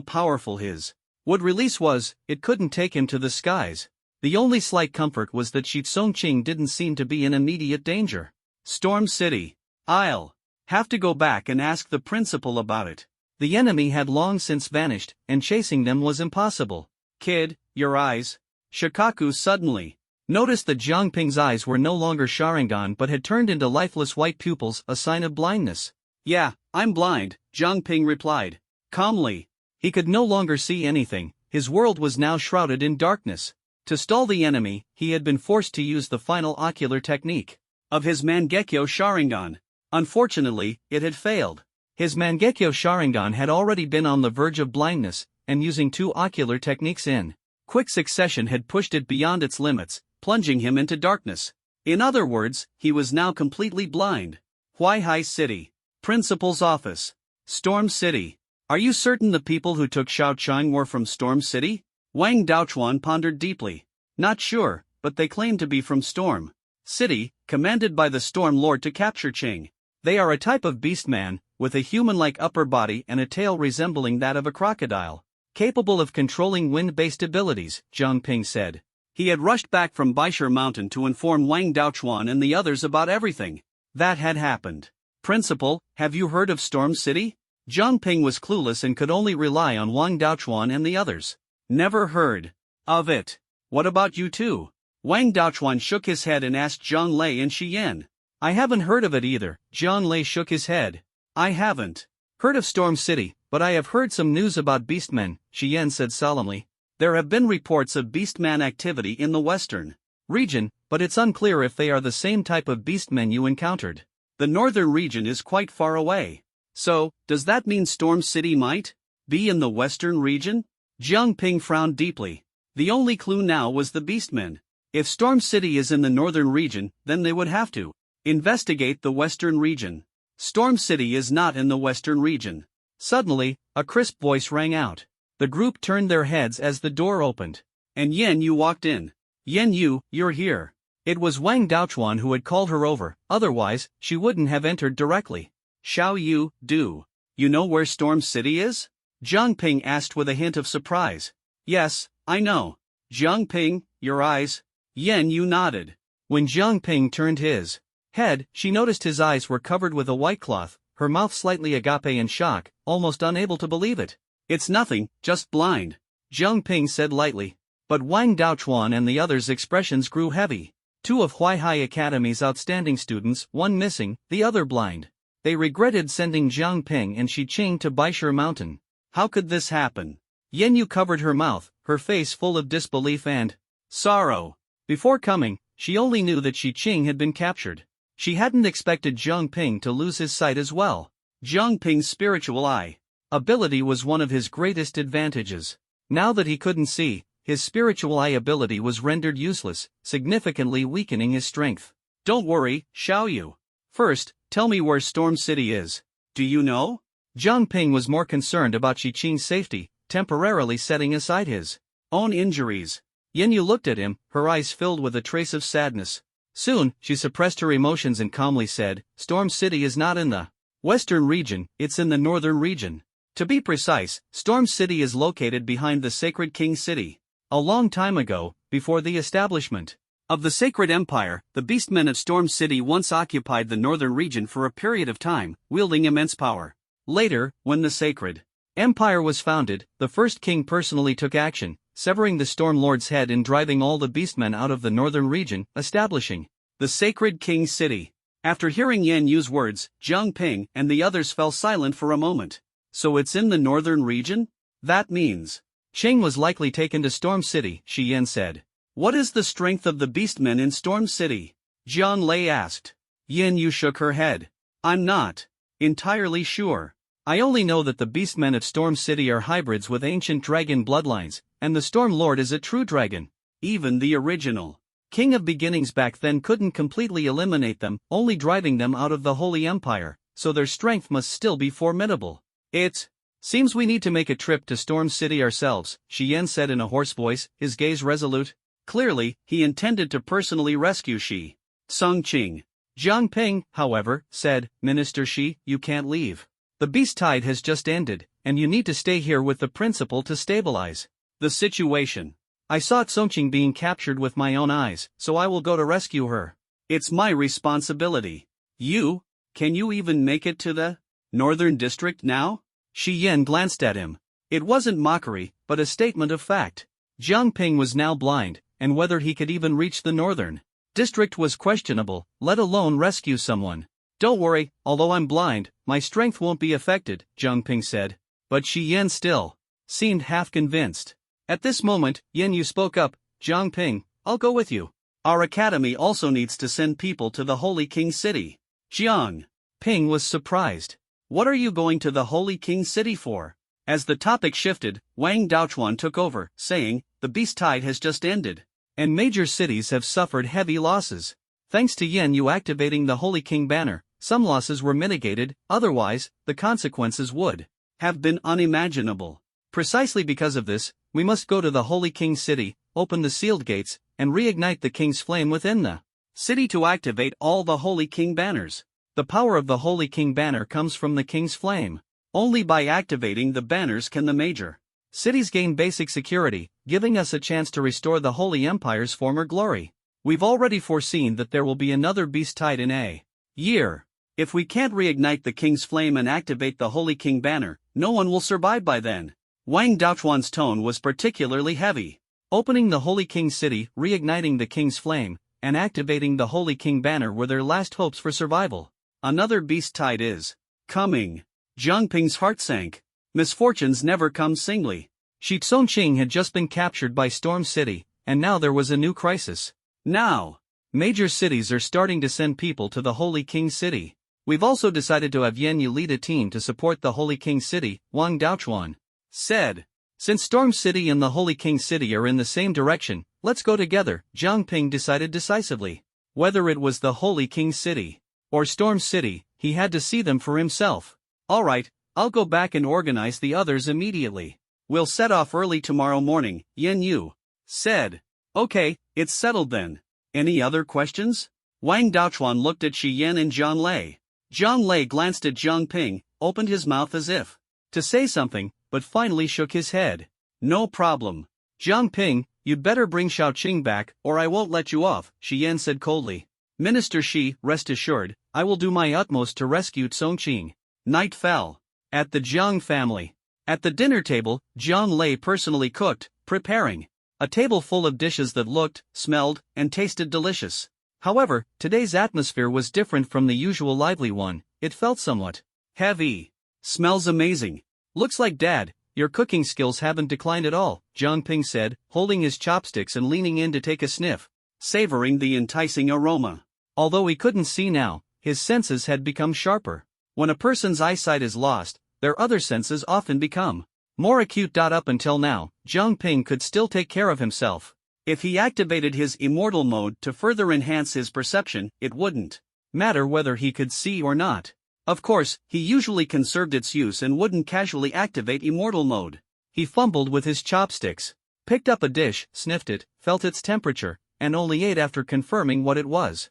powerful his would release was, it couldn't take him to the skies. The only slight comfort was that Shitsongqing didn't seem to be in immediate danger. Storm City. I'll have to go back and ask the principal about it. The enemy had long since vanished, and chasing them was impossible. Kid, your eyes. Shikaku suddenly noticed that Jiang Ping's eyes were no longer Sharingan but had turned into lifeless white pupils, a sign of blindness. Yeah, I'm blind, Jiang Ping replied calmly. He could no longer see anything, his world was now shrouded in darkness. To stall the enemy, he had been forced to use the final ocular technique of his Mangekyo Sharingan. Unfortunately, it had failed. His Mangekyo Sharingan had already been on the verge of blindness, and using two ocular techniques in quick succession had pushed it beyond its limits, plunging him into darkness. In other words, he was now completely blind. Huaihai City. Principal's office. Storm City. Are you certain the people who took Xiaochang were from Storm City? Wang Daochuan pondered deeply. Not sure, but they claim to be from Storm City, commanded by the Storm Lord to capture Qing. They are a type of beastman, with a human-like upper body and a tail resembling that of a crocodile. Capable of controlling wind-based abilities, Jiang Ping said. He had rushed back from Baishar Mountain to inform Wang Daochuan and the others about everything that had happened. Principal, have you heard of Storm City? Zhang Ping was clueless and could only rely on Wang Daochuan and the others. Never heard of it. What about you two? Wang Daochuan shook his head and asked Zhang Lei and Shi Yan. I haven't heard of it either. Zhang Lei shook his head. I haven't heard of Storm City, but I have heard some news about beastmen, Shi Yan said solemnly. There have been reports of beastman activity in the western region, but it's unclear if they are the same type of beastmen you encountered. The northern region is quite far away. So, does that mean Storm City might be in the western region? Zhang Ping frowned deeply. The only clue now was the beastmen. If Storm City is in the northern region, then they would have to investigate the western region. Storm City is not in the western region. Suddenly, a crisp voice rang out. The group turned their heads as the door opened. And Yan Yu walked in. Yan Yu, you're here. It was Wang Daochuan who had called her over, otherwise, she wouldn't have entered directly. Xiao Yu, do you know where Storm City is? Zhang Ping asked with a hint of surprise. Yes, I know. Zhang Ping, your eyes? Yan Yu nodded. When Zhang Ping turned his head, she noticed his eyes were covered with a white cloth, her mouth slightly agape in shock, almost unable to believe it. It's nothing, just blind, Zhang Ping said lightly. But Wang Daochuan and the others' expressions grew heavy. Two of Huaihai Academy's outstanding students, one missing, the other blind. They regretted sending Zhang Ping and Shi Qing to Baishar Mountain. How could this happen? Yan Yu covered her mouth, her face full of disbelief and sorrow. Before coming, she only knew that Shi Qing had been captured. She hadn't expected Zhang Ping to lose his sight as well. Zhang Ping's spiritual eye ability was one of his greatest advantages. Now that he couldn't see, his spiritual eye ability was rendered useless, significantly weakening his strength. Don't worry, Xiao Yu. First, tell me where Storm City is. Do you know? Zhang Ping was more concerned about Shi Qing's safety, temporarily setting aside his own injuries. Yan Yu looked at him, her eyes filled with a trace of sadness. Soon, she suppressed her emotions and calmly said, Storm City is not in the western region, it's in the northern region. To be precise, Storm City is located behind the Sacred King City. A long time ago, before the establishment of the Sacred Empire, the Beastmen of Storm City once occupied the northern region for a period of time, wielding immense power. Later, when the Sacred Empire was founded, the first king personally took action, severing the Storm Lord's head and driving all the Beastmen out of the northern region, establishing the Sacred King City. After hearing Yan Yu's words, Zhang Ping and the others fell silent for a moment. So it's in the northern region? That means Qing was likely taken to Storm City, Shi Yan said. What is the strength of the Beastmen in Storm City? Zhang Lei asked. Yan Yu shook her head. I'm not entirely sure. I only know that the Beastmen of Storm City are hybrids with ancient dragon bloodlines, and the Storm Lord is a true dragon. Even the original King of Beginnings back then couldn't completely eliminate them, only driving them out of the Holy Empire, so their strength must still be formidable. It seems we need to make a trip to Storm City ourselves, Shi Yan said in a hoarse voice, his gaze resolute. Clearly, he intended to personally rescue Shi Qing. Zhang Ping, however, said, Minister Shi, you can't leave. The beast tide has just ended, and you need to stay here with the principal to stabilize the situation. I saw Songqing being captured with my own eyes, so I will go to rescue her. It's my responsibility. Can you even make it to the Northern District now? Shi Yan glanced at him. It wasn't mockery, but a statement of fact. Zhang Ping was now blind, and whether he could even reach the Northern District was questionable, let alone rescue someone. Don't worry, although I'm blind, my strength won't be affected, Zhang Ping said. But Shi Yan still seemed half convinced. At this moment, Yan Yu spoke up, Zhang Ping, I'll go with you. Our academy also needs to send people to the Holy King City. Zhang Ping was surprised. What are you going to the Holy King City for? As the topic shifted, Wang Daochuan took over, saying, the beast tide has just ended, and major cities have suffered heavy losses. Thanks to Yan Yu activating the Holy King banner, some losses were mitigated, otherwise, the consequences would have been unimaginable. Precisely because of this, we must go to the Holy King City, open the sealed gates, and reignite the King's flame within the city to activate all the Holy King banners. The power of the Holy King banner comes from the King's flame. Only by activating the banners can the major cities gain basic security, giving us a chance to restore the Holy Empire's former glory. We've already foreseen that there will be another beast tide in a year. If we can't reignite the King's flame and activate the Holy King banner, no one will survive by then. Wang Daochuan's tone was particularly heavy. Opening the Holy King city, reigniting the King's flame, and activating the Holy King banner were their last hopes for survival. Another beast tide is coming. Jiang Ping's heart sank. Misfortunes never come singly. Shi Tsongqing had just been captured by Storm City, and now there was a new crisis. Now, major cities are starting to send people to the Holy King city. We've also decided to have Yan Yu lead a team to support the Holy King city, Wang Daochuan said. Since Storm City and the Holy King city are in the same direction, let's go together, Jiang Ping decided decisively. Whether it was the Holy King city or Storm City, he had to see them for himself. Alright, I'll go back and organize the others immediately. We'll set off early tomorrow morning, Yan Yu said. Okay, it's settled then. Any other questions? Wang Daochuan looked at Shi Yan and Zhang Lei. Zhang Lei glanced at Jiang Ping, opened his mouth as if to say something, but finally shook his head. No problem. Jiang Ping, you'd better bring Shaoqing back, or I won't let you off, Shi Yan said coldly. Minister Shi, rest assured, I will do my utmost to rescue Tsongqing. Night fell. At the Jiang family. At the dinner table, Zhang Lei personally cooked, preparing a table full of dishes that looked, smelled, and tasted delicious. However, today's atmosphere was different from the usual lively one. It felt somewhat heavy. Smells amazing. Looks like Dad, your cooking skills haven't declined at all, Jiang Ping said, holding his chopsticks and leaning in to take a sniff, savoring the enticing aroma. Although he couldn't see now, his senses had become sharper. When a person's eyesight is lost, their other senses often become more acute. Up until now, Jiang Ping could still take care of himself. If he activated his immortal mode to further enhance his perception, it wouldn't matter whether he could see or not. Of course, he usually conserved its use and wouldn't casually activate immortal mode. He fumbled with his chopsticks, picked up a dish, sniffed it, felt its temperature, and only ate after confirming what it was.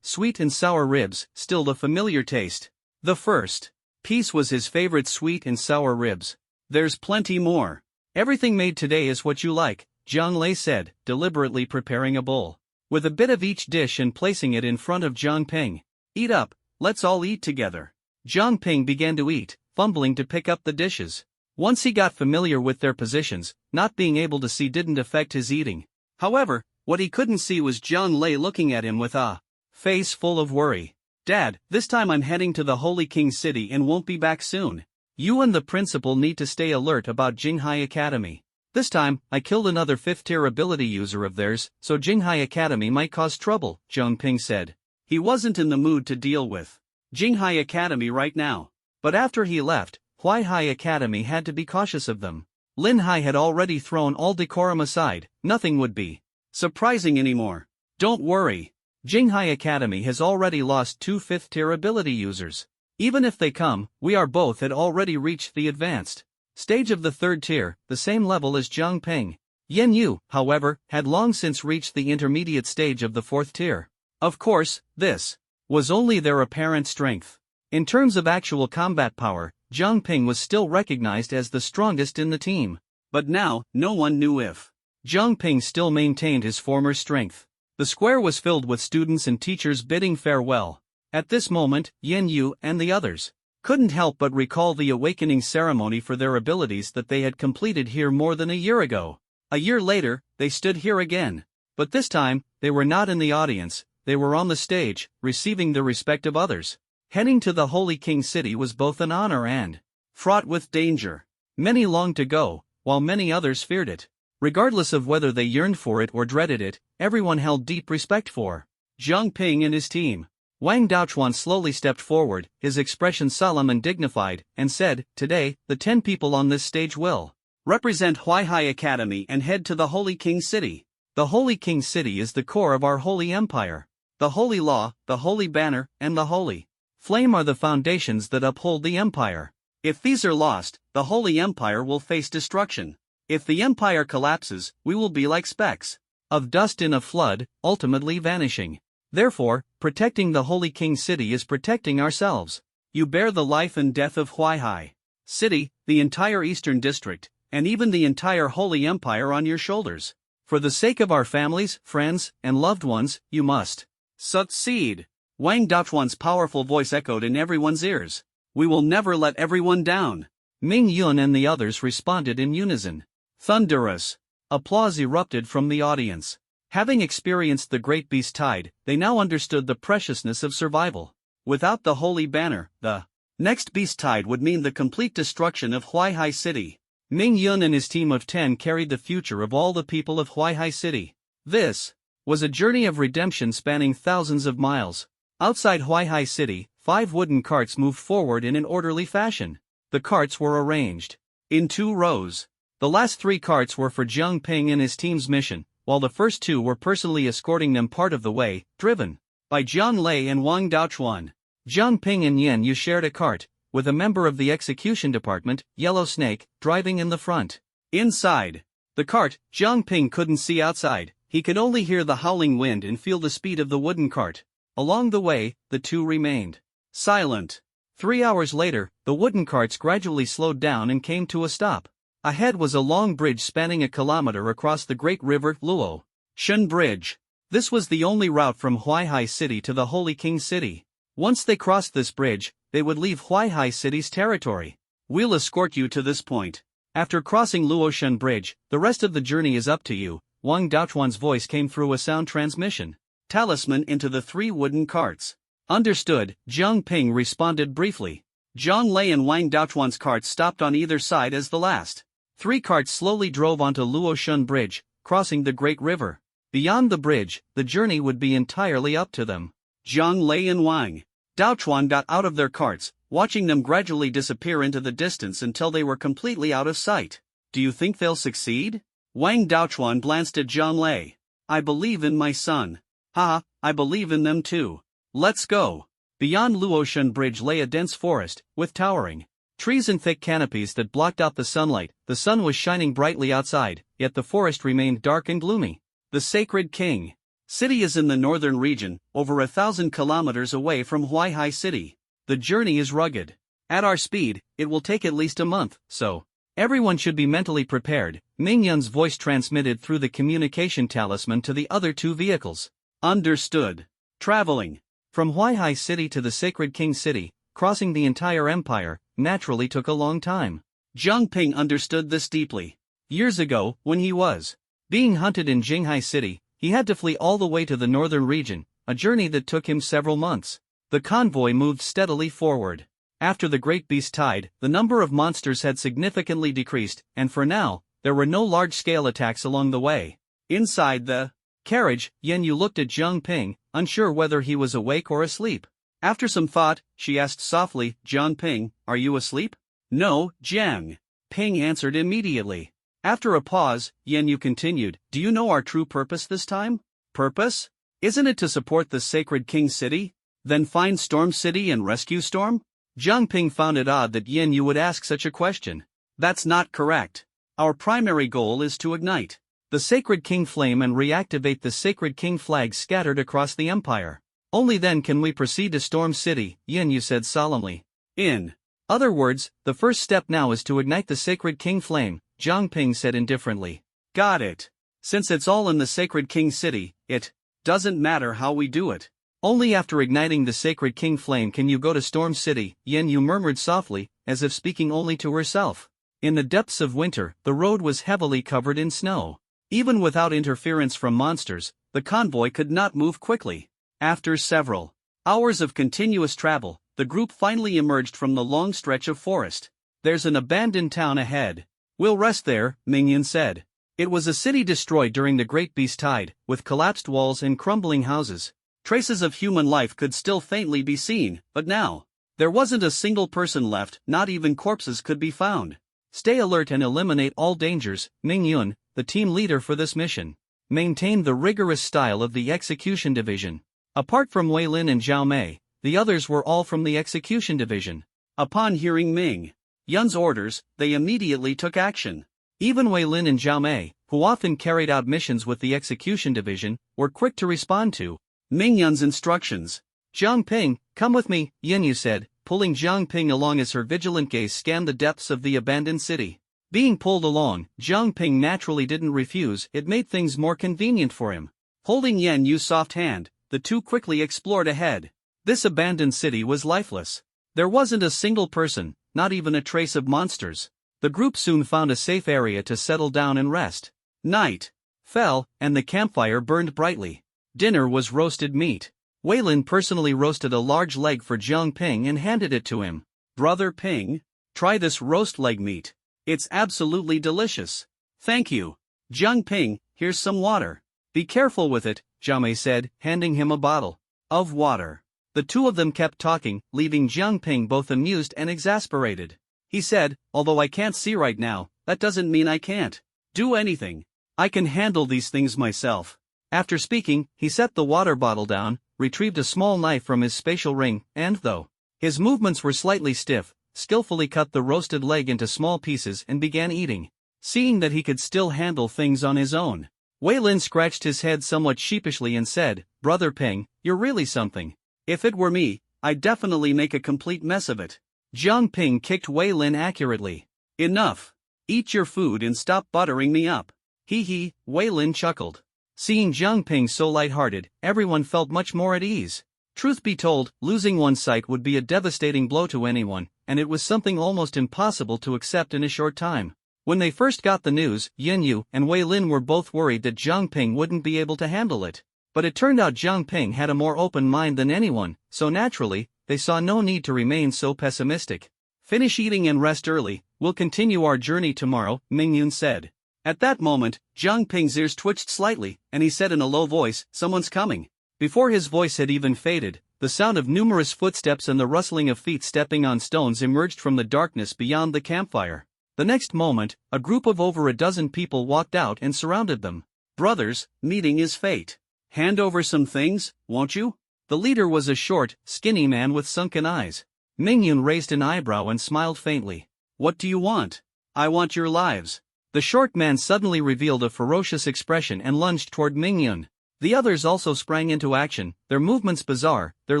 Sweet and sour ribs, still the familiar taste. The first piece was his favorite sweet and sour ribs. There's plenty more. Everything made today is what you like, Zhang Lei said, deliberately preparing a bowl with a bit of each dish and placing it in front of Jiang Ping. Eat up, let's all eat together. Jiang Ping began to eat, fumbling to pick up the dishes. Once he got familiar with their positions, not being able to see didn't affect his eating. However, what he couldn't see was Zhang Lei looking at him with a face full of worry. Dad, this time I'm heading to the Holy King city and won't be back soon. You and the principal need to stay alert about Jinghai Academy. This time, I killed another 5th-tier ability user of theirs, so Jinghai Academy might cause trouble, Jiang Ping said. He wasn't in the mood to deal with Jinghai Academy right now. But after he left, Huaihai Academy had to be cautious of them. Lin Hai had already thrown all decorum aside, nothing would be surprising anymore. Don't worry. Jinghai Academy has already lost 2 5th-tier ability users. Even if they come, we are both had already reached the advanced stage of the 3rd tier, the same level as Jiang Ping. Yan Yu, however, had long since reached the intermediate stage of the 4th tier. Of course, this was only their apparent strength. In terms of actual combat power, Jiang Ping was still recognized as the strongest in the team. But now, no one knew if Jiang Ping still maintained his former strength. The square was filled with students and teachers bidding farewell. At this moment, Yan Yu and the others couldn't help but recall the awakening ceremony for their abilities that they had completed here more than a year ago. A year later, they stood here again. But this time, they were not in the audience, they were on the stage, receiving the respect of others. Heading to the Holy King city was both an honor and fraught with danger. Many longed to go, while many others feared it. Regardless of whether they yearned for it or dreaded it, everyone held deep respect for Jiang Ping and his team. Wang Daochuan slowly stepped forward, his expression solemn and dignified, and said, "Today, the 10 people on this stage will represent Huaihai Academy and head to the Holy King city. The Holy King city is the core of our holy empire. The holy law, the holy banner, and the holy flame are the foundations that uphold the empire. If these are lost, the holy empire will face destruction. If the empire collapses, we will be like specks of dust in a flood, ultimately vanishing. Therefore, protecting the Holy King city is protecting ourselves. You bear the life and death of Huaihai City, the entire eastern district, and even the entire Holy Empire on your shoulders. For the sake of our families, friends, and loved ones, you must succeed. Wang Daochuan's powerful voice echoed in everyone's ears. We will never let everyone down. Ming Yun and the others responded in unison. Thunderous applause erupted from the audience. Having experienced the Great Beast Tide, they now understood the preciousness of survival. Without the Holy Banner, the next Beast Tide would mean the complete destruction of Huaihai City. Ming Yun and his team of 10 carried the future of all the people of Huaihai City. This was a journey of redemption spanning thousands of miles. Outside Huaihai City, 5 wooden carts moved forward in an orderly fashion. The carts were arranged in 2 rows. The last 3 carts were for Jiang Ping and his team's mission, while the first 2 were personally escorting them part of the way, driven by Jiang Lei and Wang Daochuan. Jiang Ping and Yan Yu shared a cart, with a member of the execution department, Yellow Snake, driving in the front. Inside the cart, Jiang Ping couldn't see outside. He could only hear the howling wind and feel the speed of the wooden cart. Along the way, the 2 remained silent. 3 hours later, the wooden carts gradually slowed down and came to a stop. Ahead was a long bridge spanning a kilometer across the great river Luo Shen Bridge. This was the only route from Huaihai City to the Holy King City. Once they crossed this bridge, they would leave Huaihai City's territory. We'll escort you to this point. After crossing Luoshan Bridge, the rest of the journey is up to you. Wang Daochuan's voice came through a sound transmission. Talisman into the 3 wooden carts. Understood, Jiang Ping responded briefly. Jiang Lei and Wang Daochuan's carts stopped on either side as the last 3 carts slowly drove onto Luoshan Bridge, crossing the great river. Beyond the bridge, the journey would be entirely up to them. Jiang Lei and Wang Daochuan got out of their carts, watching them gradually disappear into the distance until they were completely out of sight. Do you think they'll succeed? Wang Daochuan glanced at Jiang Lei. I believe in my son. Ha, I believe in them too. Let's go. Beyond Luoshan Bridge lay a dense forest, with towering trees and thick canopies that blocked out the sunlight. The sun was shining brightly outside, yet the forest remained dark and gloomy. The Sacred King City is in the northern region, over 1,000 kilometers away from Huaihai City. The journey is rugged. At our speed, it will take at least a month, so everyone should be mentally prepared. Ming Yun's voice transmitted through the communication talisman to the other 2 vehicles. Understood. Traveling from Huaihai City to the Sacred King City, crossing the entire empire, naturally took a long time. Jiang Ping understood this deeply. Years ago, when he was being hunted in Jinghai City, he had to flee all the way to the northern region, a journey that took him several months. The convoy moved steadily forward. After the Great Beast Tide, the number of monsters had significantly decreased, and for now, there were no large-scale attacks along the way. Inside the carriage, Yan Yu looked at Jiang Ping, unsure whether he was awake or asleep. After some thought, she asked softly, Jiang Ping, are you asleep? No, Jiang Ping answered immediately. After a pause, Yan Yu continued, do you know our true purpose this time? Purpose? Isn't it to support the Sacred King City? Then find Storm City and rescue Storm? Jiang Ping found it odd that Yan Yu would ask such a question. That's not correct. Our primary goal is to ignite the Sacred King flame and reactivate the Sacred King flag scattered across the empire. Only then can we proceed to Storm City, Yan Yu said solemnly. In other words, the first step now is to ignite the Sacred King flame, Jiang Ping said indifferently. Got it. Since it's all in the Sacred King City, it doesn't matter how we do it. Only after igniting the Sacred King flame can you go to Storm City, Yan Yu murmured softly, as if speaking only to herself. In the depths of winter, the road was heavily covered in snow. Even without interference from monsters, the convoy could not move quickly. After several hours of continuous travel, the group finally emerged from the long stretch of forest. There's an abandoned town ahead. We'll rest there, Ming Yun said. It was a city destroyed during the Great Beast Tide, with collapsed walls and crumbling houses. Traces of human life could still faintly be seen, but now there wasn't a single person left, not even corpses could be found. Stay alert and eliminate all dangers, Ming Yun, the team leader for this mission, maintained the rigorous style of the Execution Division. Apart from Wei Lin and Zhao Mei, the others were all from the Execution Division. Upon hearing Ming Yun's orders, they immediately took action. Even Wei Lin and Zhao Mei, who often carried out missions with the Execution Division, were quick to respond to Ming Yun's instructions. Jiang Ping, come with me, Yan Yu said, pulling Jiang Ping along as her vigilant gaze scanned the depths of the abandoned city. Being pulled along, Jiang Ping naturally didn't refuse. It made things more convenient for him. Holding Yan Yu's soft hand, the two quickly explored ahead. This abandoned city was lifeless. There wasn't a single person, not even a trace of monsters. The group soon found a safe area to settle down and rest. Night fell, and the campfire burned brightly. Dinner was roasted meat. Wei Lin personally roasted a large leg for Jiang Ping and handed it to him. "Brother Ping, try this roast leg meat. It's absolutely delicious." "Thank you. Jiang Ping, here's some water." "Be careful with it," Jiang Mei said, handing him a bottle of water. The two of them kept talking, leaving Jiang Ping both amused and exasperated. He said, "Although I can't see right now, that doesn't mean I can't do anything. I can handle these things myself." After speaking, he set the water bottle down, retrieved a small knife from his spatial ring, and though his movements were slightly stiff, skillfully cut the roasted leg into small pieces and began eating. Seeing that he could still handle things on his own, Wei Lin scratched his head somewhat sheepishly and said, "Brother Ping, you're really something. If it were me, I'd definitely make a complete mess of it." Jiang Ping kicked Wei Lin accurately. "Enough. Eat your food and stop buttering me up." "Hee hee," Wei Lin chuckled. Seeing Jiang Ping so light-hearted, everyone felt much more at ease. Truth be told, losing one's sight would be a devastating blow to anyone, and it was something almost impossible to accept in a short time. When they first got the news, Yan Yu and Wei Lin were both worried that Jiang Ping wouldn't be able to handle it. But it turned out Jiang Ping had a more open mind than anyone, so naturally, they saw no need to remain so pessimistic. "Finish eating and rest early, we'll continue our journey tomorrow," Mingyun said. At that moment, Jiang Ping's ears twitched slightly, and he said in a low voice, "Someone's coming." Before his voice had even faded, the sound of numerous footsteps and the rustling of feet stepping on stones emerged from the darkness beyond the campfire. The next moment, a group of over a dozen people walked out and surrounded them. "Brothers, meeting is fate. Hand over some things, won't you?" The leader was a short, skinny man with sunken eyes. Mingyun raised an eyebrow and smiled faintly. "What do you want?" "I want your lives." The short man suddenly revealed a ferocious expression and lunged toward Mingyun. The others also sprang into action, their movements bizarre, their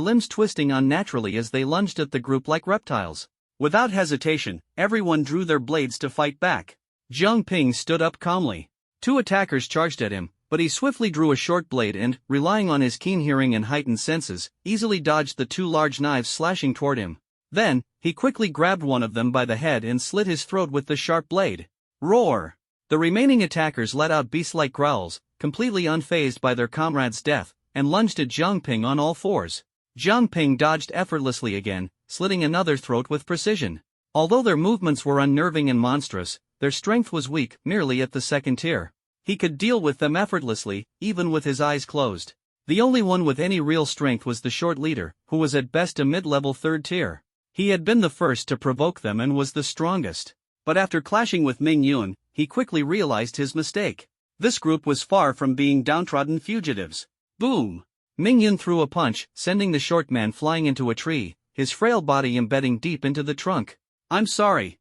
limbs twisting unnaturally as they lunged at the group like reptiles. Without hesitation, everyone drew their blades to fight back. Jiang Ping stood up calmly. Two attackers charged at him, but he swiftly drew a short blade and, relying on his keen hearing and heightened senses, easily dodged the two large knives slashing toward him. Then, he quickly grabbed one of them by the head and slit his throat with the sharp blade. Roar! The remaining attackers let out beast-like growls, completely unfazed by their comrade's death, and lunged at Jiang Ping on all fours. Jiang Ping dodged effortlessly again, slitting another throat with precision. Although their movements were unnerving and monstrous, their strength was weak, merely at the second tier. He could deal with them effortlessly, even with his eyes closed. The only one with any real strength was the short leader, who was at best a mid-level third tier. He had been the first to provoke them and was the strongest. But after clashing with Mingyun, he quickly realized his mistake. This group was far from being downtrodden fugitives. Boom! Mingyun threw a punch, sending the short man flying into a tree, his frail body embedding deep into the trunk. I'm sorry.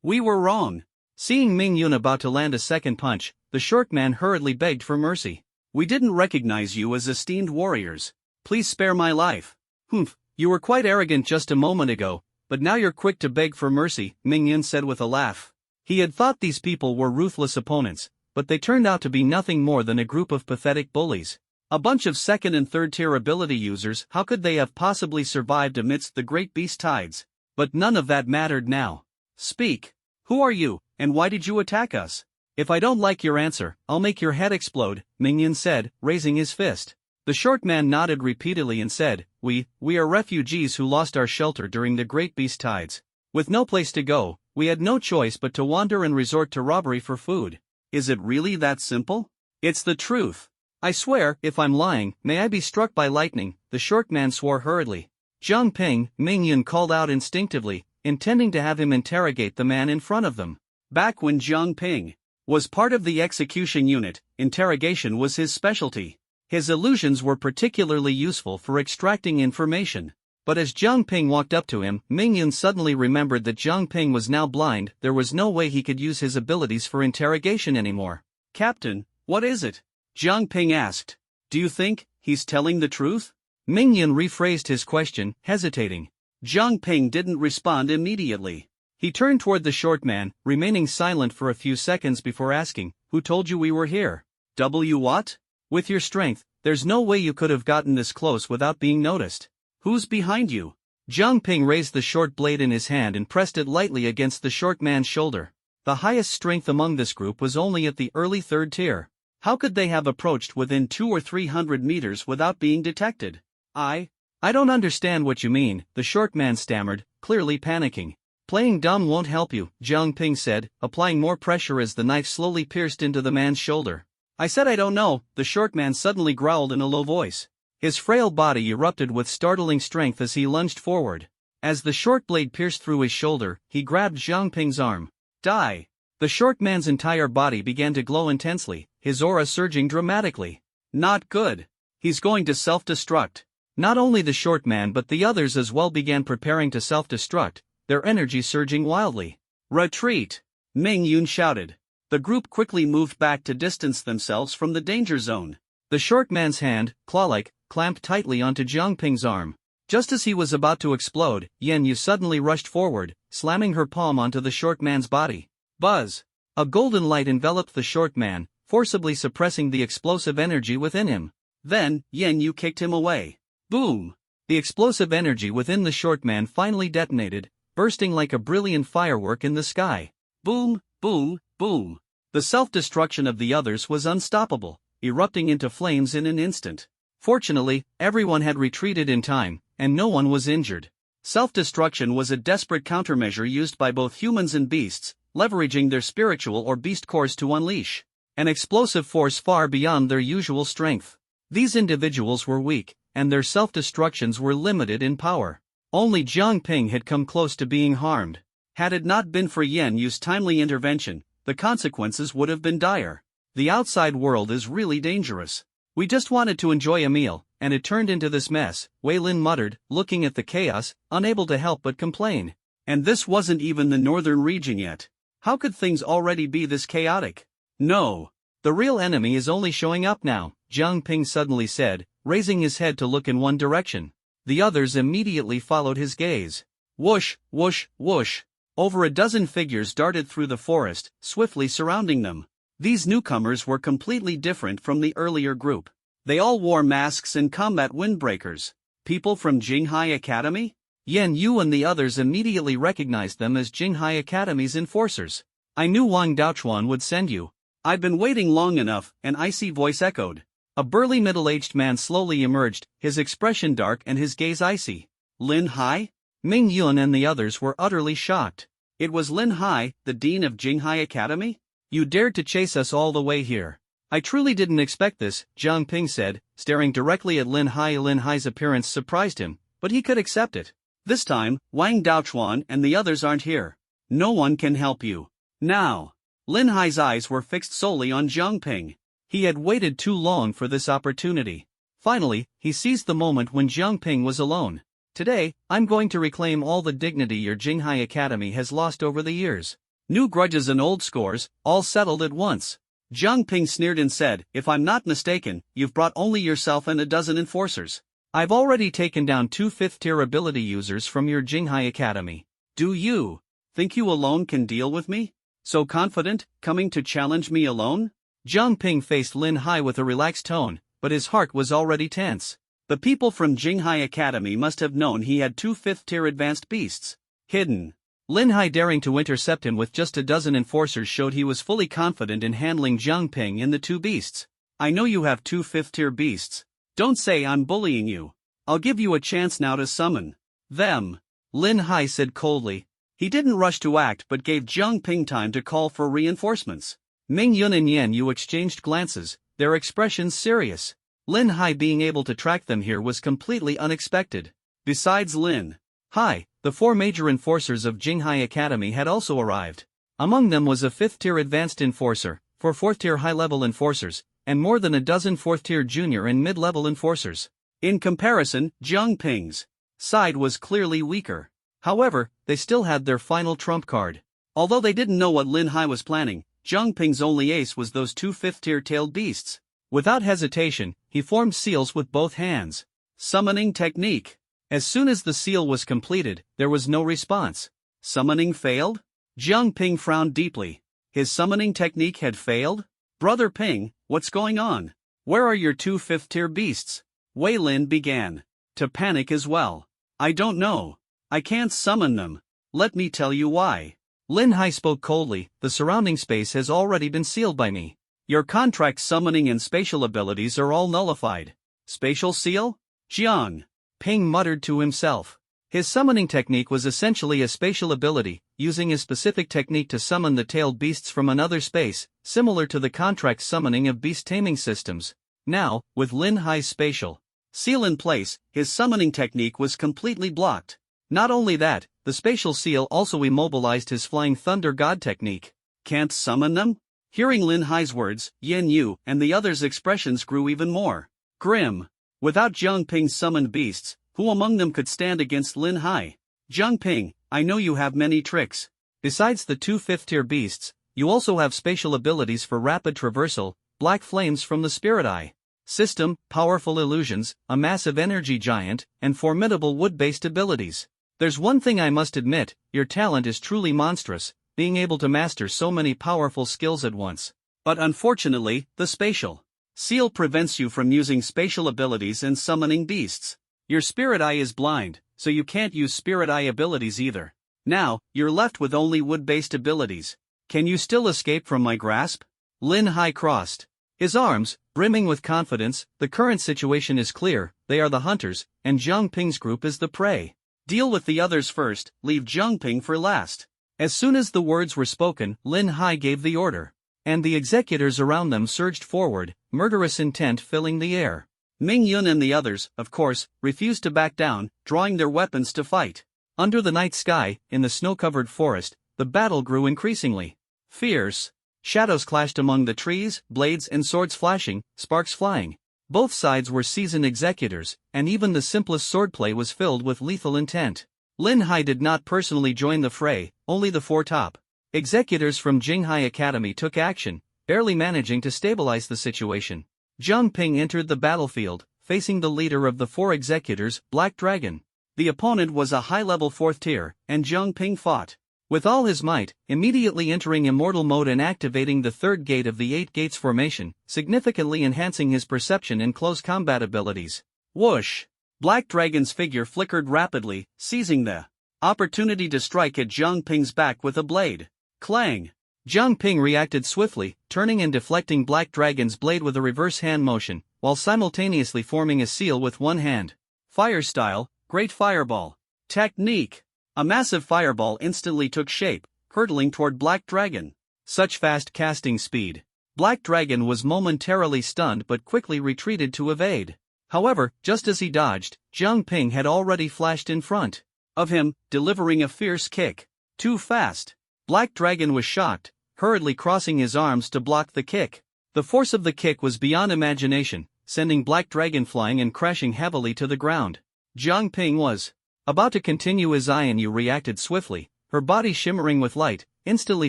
We were wrong." Seeing Mingyun about to land a second punch, the short man hurriedly begged for mercy. "We didn't recognize you as esteemed warriors. Please spare my life." "Humph, you were quite arrogant just a moment ago, but now you're quick to beg for mercy," Mingyun said with a laugh. He had thought these people were ruthless opponents, but they turned out to be nothing more than a group of pathetic bullies. A bunch of second and third tier ability users. How could they have possibly survived amidst the great beast tides? But none of that mattered now. "Speak. Who are you, and why did you attack us?" "If I don't like your answer, I'll make your head explode," Mingyun said, raising his fist. The short man nodded repeatedly and said, We are refugees who lost our shelter during the great beast tides. With no place to go, we had no choice but to wander and resort to robbery for food." "Is it really that simple?" "It's the truth. I swear, if I'm lying, may I be struck by lightning," the short man swore hurriedly. "Jiang Ping," Mingyun called out instinctively, intending to have him interrogate the man in front of them. Back when Jiang Ping was part of the execution unit, interrogation was his specialty. His illusions were particularly useful for extracting information. But as Jiang Ping walked up to him, Mingyun suddenly remembered that Jiang Ping was now blind. There was no way he could use his abilities for interrogation anymore. "Captain, what is it?" Jiang Ping asked. "Do you think he's telling the truth?" Mingyun rephrased his question, hesitating. Jiang Ping didn't respond immediately. He turned toward the short man, remaining silent for a few seconds before asking, "Who told you we were here?" What? With your strength, there's no way you could have gotten this close without being noticed. Who's behind you? Jiang Ping raised the short blade in his hand and pressed it lightly against the short man's shoulder. The highest strength among this group was only at the early third tier. How could they have approached within 200 or 300 meters without being detected? I don't understand what you mean, the short man stammered, clearly panicking. Playing dumb won't help you, Jiang Ping said, applying more pressure as the knife slowly pierced into the man's shoulder. I said I don't know, the short man suddenly growled in a low voice. His frail body erupted with startling strength as he lunged forward. As the short blade pierced through his shoulder, he grabbed Jiang Ping's arm. Die! The short man's entire body began to glow intensely, his aura surging dramatically. Not good. He's going to self-destruct. Not only the short man but the others as well began preparing to self-destruct, their energy surging wildly. Retreat! Ming Yun shouted. The group quickly moved back to distance themselves from the danger zone. The short man's hand, claw-like, clamped tightly onto Jiang Ping's arm. Just as he was about to explode, Yan Yu suddenly rushed forward, slamming her palm onto the short man's body. Buzz! A golden light enveloped the short man, forcibly suppressing the explosive energy within him. Then, Yan Yu kicked him away. Boom! The explosive energy within the short man finally detonated, bursting like a brilliant firework in the sky. Boom, boom, boom. The self-destruction of the others was unstoppable, erupting into flames in an instant. Fortunately, everyone had retreated in time, and no one was injured. Self-destruction was a desperate countermeasure used by both humans and beasts, leveraging their spiritual or beast cores to unleash an explosive force far beyond their usual strength. These individuals were weak, and their self-destructions were limited in power. Only Jiang Ping had come close to being harmed. Had it not been for Yan Yu's timely intervention, the consequences would have been dire. The outside world is really dangerous. We just wanted to enjoy a meal, and it turned into this mess, Wei Lin muttered, looking at the chaos, unable to help but complain. And this wasn't even the northern region yet. How could things already be this chaotic? No. The real enemy is only showing up now, Jiang Ping suddenly said, raising his head to look in one direction. The others immediately followed his gaze. Whoosh, whoosh, whoosh. Over a dozen figures darted through the forest, swiftly surrounding them. These newcomers were completely different from the earlier group. They all wore masks and combat windbreakers. People from Jinghai Academy? Yan Yu and the others immediately recognized them as Jinghai Academy's enforcers. I knew Wang Daochuan would send you. I've been waiting long enough, an icy voice echoed. A burly middle-aged man slowly emerged, his expression dark and his gaze icy. Lin Hai? Ming Yun and the others were utterly shocked. It was Lin Hai, the dean of Jinghai Academy? You dared to chase us all the way here. I truly didn't expect this, Jiang Ping said, staring directly at Lin Hai. Lin Hai's appearance surprised him, but he could accept it. This time, Wang Daochuan and the others aren't here. No one can help you. Now. Lin Hai's eyes were fixed solely on Jiang Ping. He had waited too long for this opportunity. Finally, he seized the moment when Jiang Ping was alone. Today, I'm going to reclaim all the dignity your Jinghai Academy has lost over the years. New grudges and old scores, all settled at once. Jiang Ping sneered and said, if I'm not mistaken, you've brought only yourself and a dozen enforcers. I've already taken down 2 fifth-tier ability users from your Jinghai Academy. Do you think you alone can deal with me? So confident, coming to challenge me alone? Jiang Ping faced Lin Hai with a relaxed tone, but his heart was already tense. The people from Jinghai Academy must have known he had 2 fifth-tier advanced beasts hidden. Lin Hai daring to intercept him with just a dozen enforcers showed he was fully confident in handling Jiang Ping and the 2 beasts. I know you have 2 fifth-tier beasts. Don't say I'm bullying you. I'll give you a chance now to summon them, Lin Hai said coldly. He didn't rush to act but gave Jiang Ping time to call for reinforcements. Ming Yun and Yan Yu exchanged glances, their expressions serious. Lin Hai being able to track them here was completely unexpected. Besides Lin Hai, the 4 major enforcers of Jinghai Academy had also arrived. Among them was a 5th-tier advanced enforcer, 4 4th-tier high-level enforcers, and more than a dozen 4th-tier junior and mid-level enforcers. In comparison, Jiang Ping's side was clearly weaker. However, they still had their final trump card. Although they didn't know what Lin Hai was planning, Jiang Ping's only ace was those 2 fifth-tier tailed beasts. Without hesitation, he formed seals with both hands. Summoning technique. As soon as the seal was completed, there was no response. Summoning failed? Jiang Ping frowned deeply. His summoning technique had failed? Brother Ping, what's going on? Where are your two fifth-tier beasts? Wei Lin began to panic as well. I don't know. I can't summon them. Let me tell you why. Lin Hai spoke coldly, the surrounding space has already been sealed by me. Your contract summoning and spatial abilities are all nullified. Spatial seal? Jiang Ping muttered to himself. His summoning technique was essentially a spatial ability, using a specific technique to summon the tailed beasts from another space, similar to the contract summoning of beast taming systems. Now, with Lin Hai's spatial seal in place, his summoning technique was completely blocked. Not only that, the spatial seal also immobilized his flying thunder god technique. Can't summon them? Hearing Lin Hai's words, Yan Yu and the others' expressions grew even more grim. Without Jiang Ping's summoned beasts, who among them could stand against Lin Hai? Jiang Ping, I know you have many tricks. Besides the two fifth-tier beasts, you also have spatial abilities for rapid traversal, black flames from the spirit eye system, powerful illusions, a massive energy giant, and formidable wood-based abilities. There's one thing I must admit, your talent is truly monstrous, being able to master so many powerful skills at once. But unfortunately, the spatial seal prevents you from using spatial abilities and summoning beasts. Your spirit eye is blind, so you can't use spirit eye abilities either. Now, you're left with only wood-based abilities. Can you still escape from my grasp? Lin Hai crossed his arms, brimming with confidence. The current situation is clear, they are the hunters, and Jiang Ping's group is the prey. Deal with the others first, leave Jiang Ping for last. As soon as the words were spoken, Lin Hai gave the order. And the executors around them surged forward, murderous intent filling the air. Ming Yun and the others, of course, refused to back down, drawing their weapons to fight. Under the night sky, in the snow-covered forest, the battle grew increasingly fierce. Shadows clashed among the trees, blades and swords flashing, sparks flying. Both sides were seasoned executors, and even the simplest swordplay was filled with lethal intent. Lin Hai did not personally join the fray, only the four top executors from Jinghai Academy took action, barely managing to stabilize the situation. Jiang Ping entered the battlefield, facing the leader of the four executors, Black Dragon. The opponent was a high-level fourth tier, and Jiang Ping fought with all his might, immediately entering immortal mode and activating the third gate of the 8 gates formation, significantly enhancing his perception and close combat abilities. Whoosh! Black Dragon's figure flickered rapidly, seizing the opportunity to strike at Jiang Ping's back with a blade. Clang! Jiang Ping reacted swiftly, turning and deflecting Black Dragon's blade with a reverse hand motion, while simultaneously forming a seal with one hand. Fire style, Great Fireball. Technique. A massive fireball instantly took shape, hurtling toward Black Dragon. Such fast casting speed. Black Dragon was momentarily stunned but quickly retreated to evade. However, just as he dodged, Jiang Ping had already flashed in front of him, delivering a fierce kick. Too fast. Black Dragon was shocked, hurriedly crossing his arms to block the kick. The force of the kick was beyond imagination, sending Black Dragon flying and crashing heavily to the ground. Jiang Ping was about to continue as Yan Yu reacted swiftly, her body shimmering with light, instantly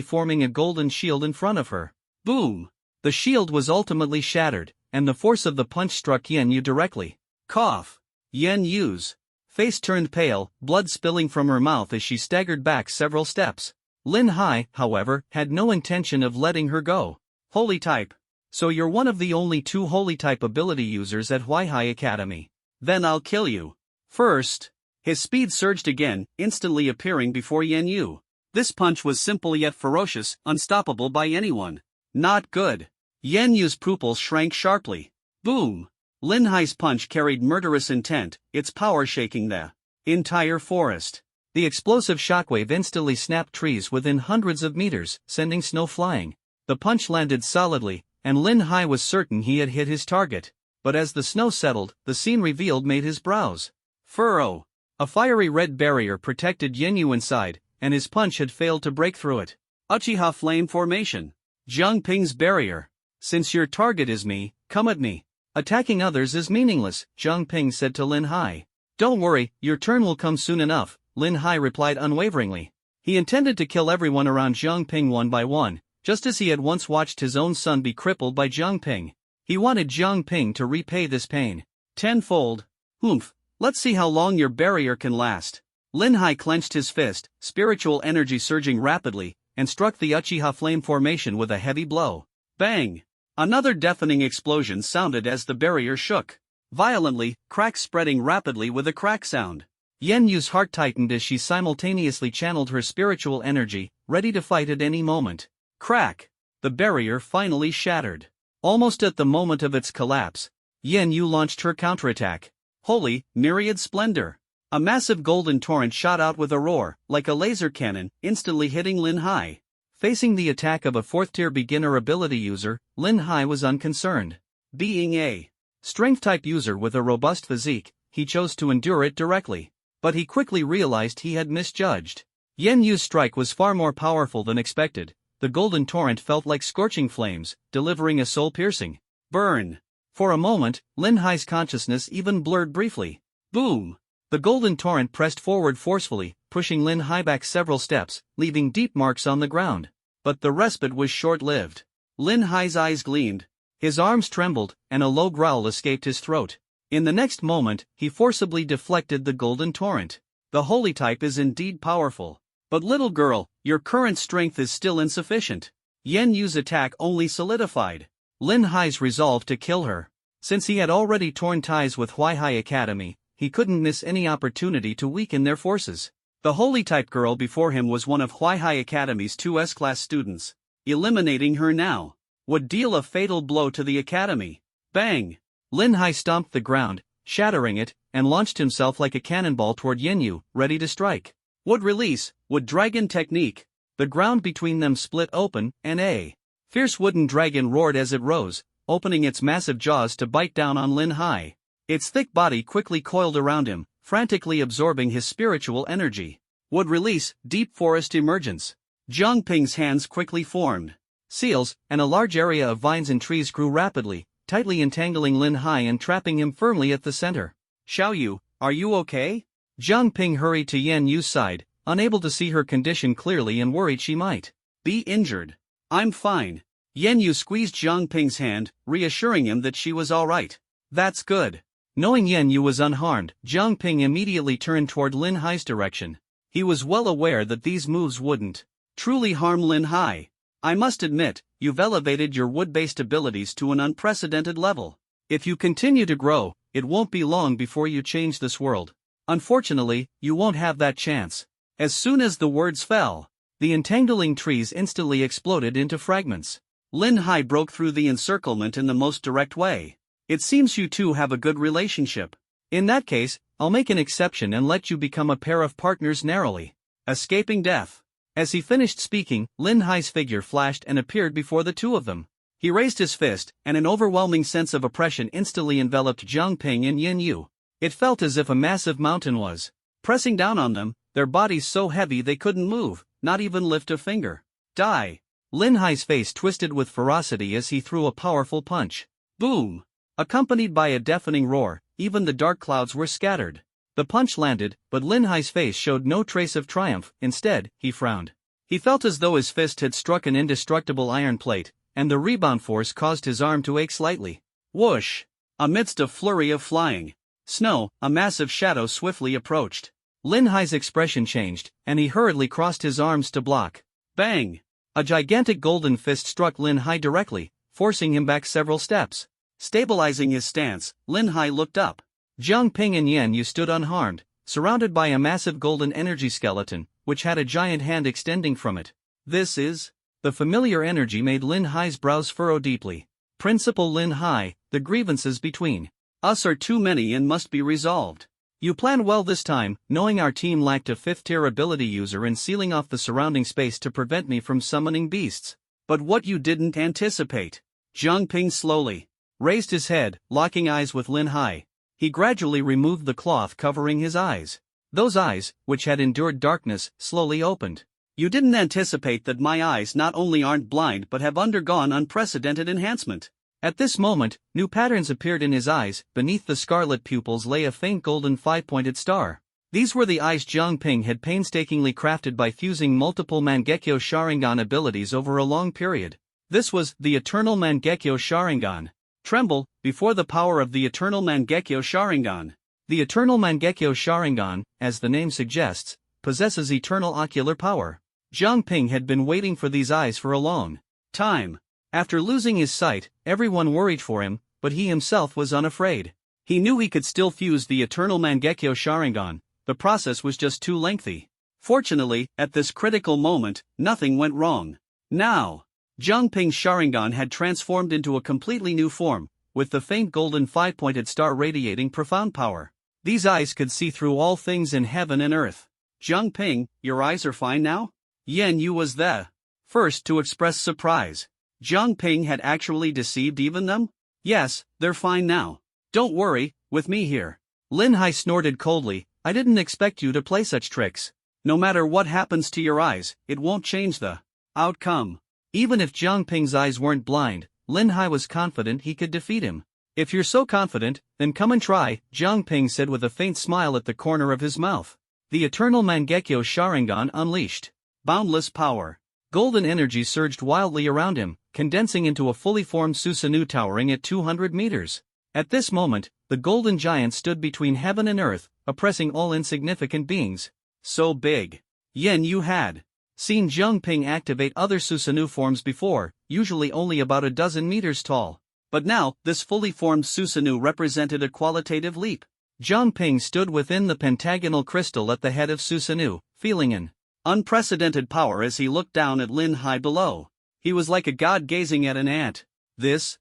forming a golden shield in front of her. Boom! The shield was ultimately shattered, and the force of the punch struck Yan Yu directly. Cough! Yan Yu's face turned pale, blood spilling from her mouth as she staggered back several steps. Lin Hai, however, had no intention of letting her go. Holy type. So you're one of the only 2 holy type ability users at Huaihai Academy. Then I'll kill you. First. His speed surged again, instantly appearing before Yan Yu. This punch was simple yet ferocious, unstoppable by anyone. Not good. Yan Yu's pupils shrank sharply. Boom! Lin Hai's punch carried murderous intent, its power shaking the entire forest. The explosive shockwave instantly snapped trees within hundreds of meters, sending snow flying. The punch landed solidly, and Lin Hai was certain he had hit his target. But as the snow settled, the scene revealed made his brows furrow. A fiery red barrier protected Yan Yu inside, and his punch had failed to break through it. Uchiha Flame Formation. Jiang Ping's barrier. Since your target is me, come at me. Attacking others is meaningless, Jiang Ping said to Lin Hai. Don't worry, your turn will come soon enough, Lin Hai replied unwaveringly. He intended to kill everyone around Jiang Ping one by one, just as he had once watched his own son be crippled by Jiang Ping. He wanted Jiang Ping to repay this pain tenfold. Oomph! Let's see how long your barrier can last. Lin Hai clenched his fist, spiritual energy surging rapidly, and struck the Uchiha flame formation with a heavy blow. Bang! Another deafening explosion sounded as the barrier shook violently, cracks spreading rapidly with a crack sound. Yen Yu's heart tightened as she simultaneously channeled her spiritual energy, ready to fight at any moment. Crack! The barrier finally shattered. Almost at the moment of its collapse, Yen Yu launched her counterattack. Holy, myriad splendor! A massive golden torrent shot out with a roar, like a laser cannon, instantly hitting Lin Hai. Facing the attack of a 4th-tier beginner ability user, Lin Hai was unconcerned. Being a strength-type user with a robust physique, he chose to endure it directly. But he quickly realized he had misjudged. Yen Yu's strike was far more powerful than expected. The golden torrent felt like scorching flames, delivering a soul-piercing burn. For a moment, Lin Hai's consciousness even blurred briefly. Boom! The golden torrent pressed forward forcefully, pushing Lin Hai back several steps, leaving deep marks on the ground. But the respite was short-lived. Lin Hai's eyes gleamed, his arms trembled, and a low growl escaped his throat. In the next moment, he forcibly deflected the golden torrent. The holy type is indeed powerful. But little girl, your current strength is still insufficient. Yen Yu's attack only solidified Lin Hai's resolve to kill her. Since he had already torn ties with Huaihai Academy, he couldn't miss any opportunity to weaken their forces. The holy type girl before him was one of Huaihai Academy's 2 S-class students. Eliminating her now would deal a fatal blow to the academy. Bang! Lin Hai stomped the ground, shattering it, and launched himself like a cannonball toward Yen Yu, ready to strike. Wood release, wood dragon technique. The ground between them split open, and a fierce wooden dragon roared as it rose, opening its massive jaws to bite down on Lin Hai. Its thick body quickly coiled around him, frantically absorbing his spiritual energy. Wood release, deep forest emergence. Jiang Ping's hands quickly formed seals, and a large area of vines and trees grew rapidly, tightly entangling Lin Hai and trapping him firmly at the center. Xiao Yu, are you okay? Jiang Ping hurried to Yen Yu's side, unable to see her condition clearly and worried she might be injured. I'm fine. Yen Yu squeezed Jiang Ping's hand, reassuring him that she was alright. That's good. Knowing Yen Yu was unharmed, Jiang Ping immediately turned toward Lin Hai's direction. He was well aware that these moves wouldn't truly harm Lin Hai. I must admit, you've elevated your wood-based abilities to an unprecedented level. If you continue to grow, it won't be long before you change this world. Unfortunately, you won't have that chance. As soon as the words fell, the entangling trees instantly exploded into fragments. Lin Hai broke through the encirclement in the most direct way. It seems you two have a good relationship. In that case, I'll make an exception and let you become a pair of partners narrowly. Escaping death. As he finished speaking, Lin Hai's figure flashed and appeared before the two of them. He raised his fist, and an overwhelming sense of oppression instantly enveloped Jiang Ping and Yen Yu. It felt as if a massive mountain was pressing down on them, their bodies so heavy they couldn't move, not even lift a finger. Die! Lin Hai's face twisted with ferocity as he threw a powerful punch. Boom! Accompanied by a deafening roar, even the dark clouds were scattered. The punch landed, but Lin Hai's face showed no trace of triumph. Instead, he frowned. He felt as though his fist had struck an indestructible iron plate, and the rebound force caused his arm to ache slightly. Whoosh! Amidst a flurry of flying snow, a massive shadow swiftly approached. Lin Hai's expression changed, and he hurriedly crossed his arms to block. Bang! A gigantic golden fist struck Lin Hai directly, forcing him back several steps. Stabilizing his stance, Lin Hai looked up. Jiang Ping and Yen Yu stood unharmed, surrounded by a massive golden energy skeleton, which had a giant hand extending from it. This is... The familiar energy made Lin Hai's brows furrow deeply. Principal Lin Hai, the grievances between us are too many and must be resolved. You planned well this time, knowing our team lacked a 5th-tier ability user and sealing off the surrounding space to prevent me from summoning beasts. But what you didn't anticipate. Jiang Ping slowly raised his head, locking eyes with Lin Hai. He gradually removed the cloth covering his eyes. Those eyes, which had endured darkness, slowly opened. You didn't anticipate that my eyes not only aren't blind but have undergone unprecedented enhancement. At this moment, new patterns appeared in his eyes. Beneath the scarlet pupils lay a faint golden 5-pointed star. These were the eyes Jiang Ping had painstakingly crafted by fusing multiple Mangekyo Sharingan abilities over a long period. This was the Eternal Mangekyo Sharingan. Tremble before the power of the Eternal Mangekyo Sharingan. The Eternal Mangekyo Sharingan, as the name suggests, possesses eternal ocular power. Jiang Ping had been waiting for these eyes for a long time. After losing his sight, everyone worried for him, but he himself was unafraid. He knew he could still fuse the Eternal Mangekyo Sharingan, the process was just too lengthy. Fortunately, at this critical moment, nothing went wrong. Now, Jiang Ping's Sharingan had transformed into a completely new form, with the faint golden five-pointed star radiating profound power. These eyes could see through all things in heaven and earth. Jiang Ping, your eyes are fine now? Yan Yu was the first to express surprise. Jiang Ping had actually deceived even them? Yes, they're fine now. Don't worry, with me here. Lin Hai snorted coldly, I didn't expect you to play such tricks. No matter what happens to your eyes, it won't change the outcome. Even if Jiang Ping's eyes weren't blind, Lin Hai was confident he could defeat him. If you're so confident, then come and try, Jiang Ping said with a faint smile at the corner of his mouth. The Eternal Mangekyo Sharingan unleashed boundless power. Golden energy surged wildly around him, condensing into a fully formed Susanoo towering at 200 meters. At this moment, the golden giant stood between heaven and earth, oppressing all insignificant beings. So big. Yan Yu had seen Jiang Ping activate other Susanoo forms before, usually only about a dozen meters tall. But now, this fully formed Susanoo represented a qualitative leap. Jiang Ping stood within the pentagonal crystal at the head of Susanoo, feeling an unprecedented power as he looked down at Lin Hai below. He was like a god gazing at an ant. This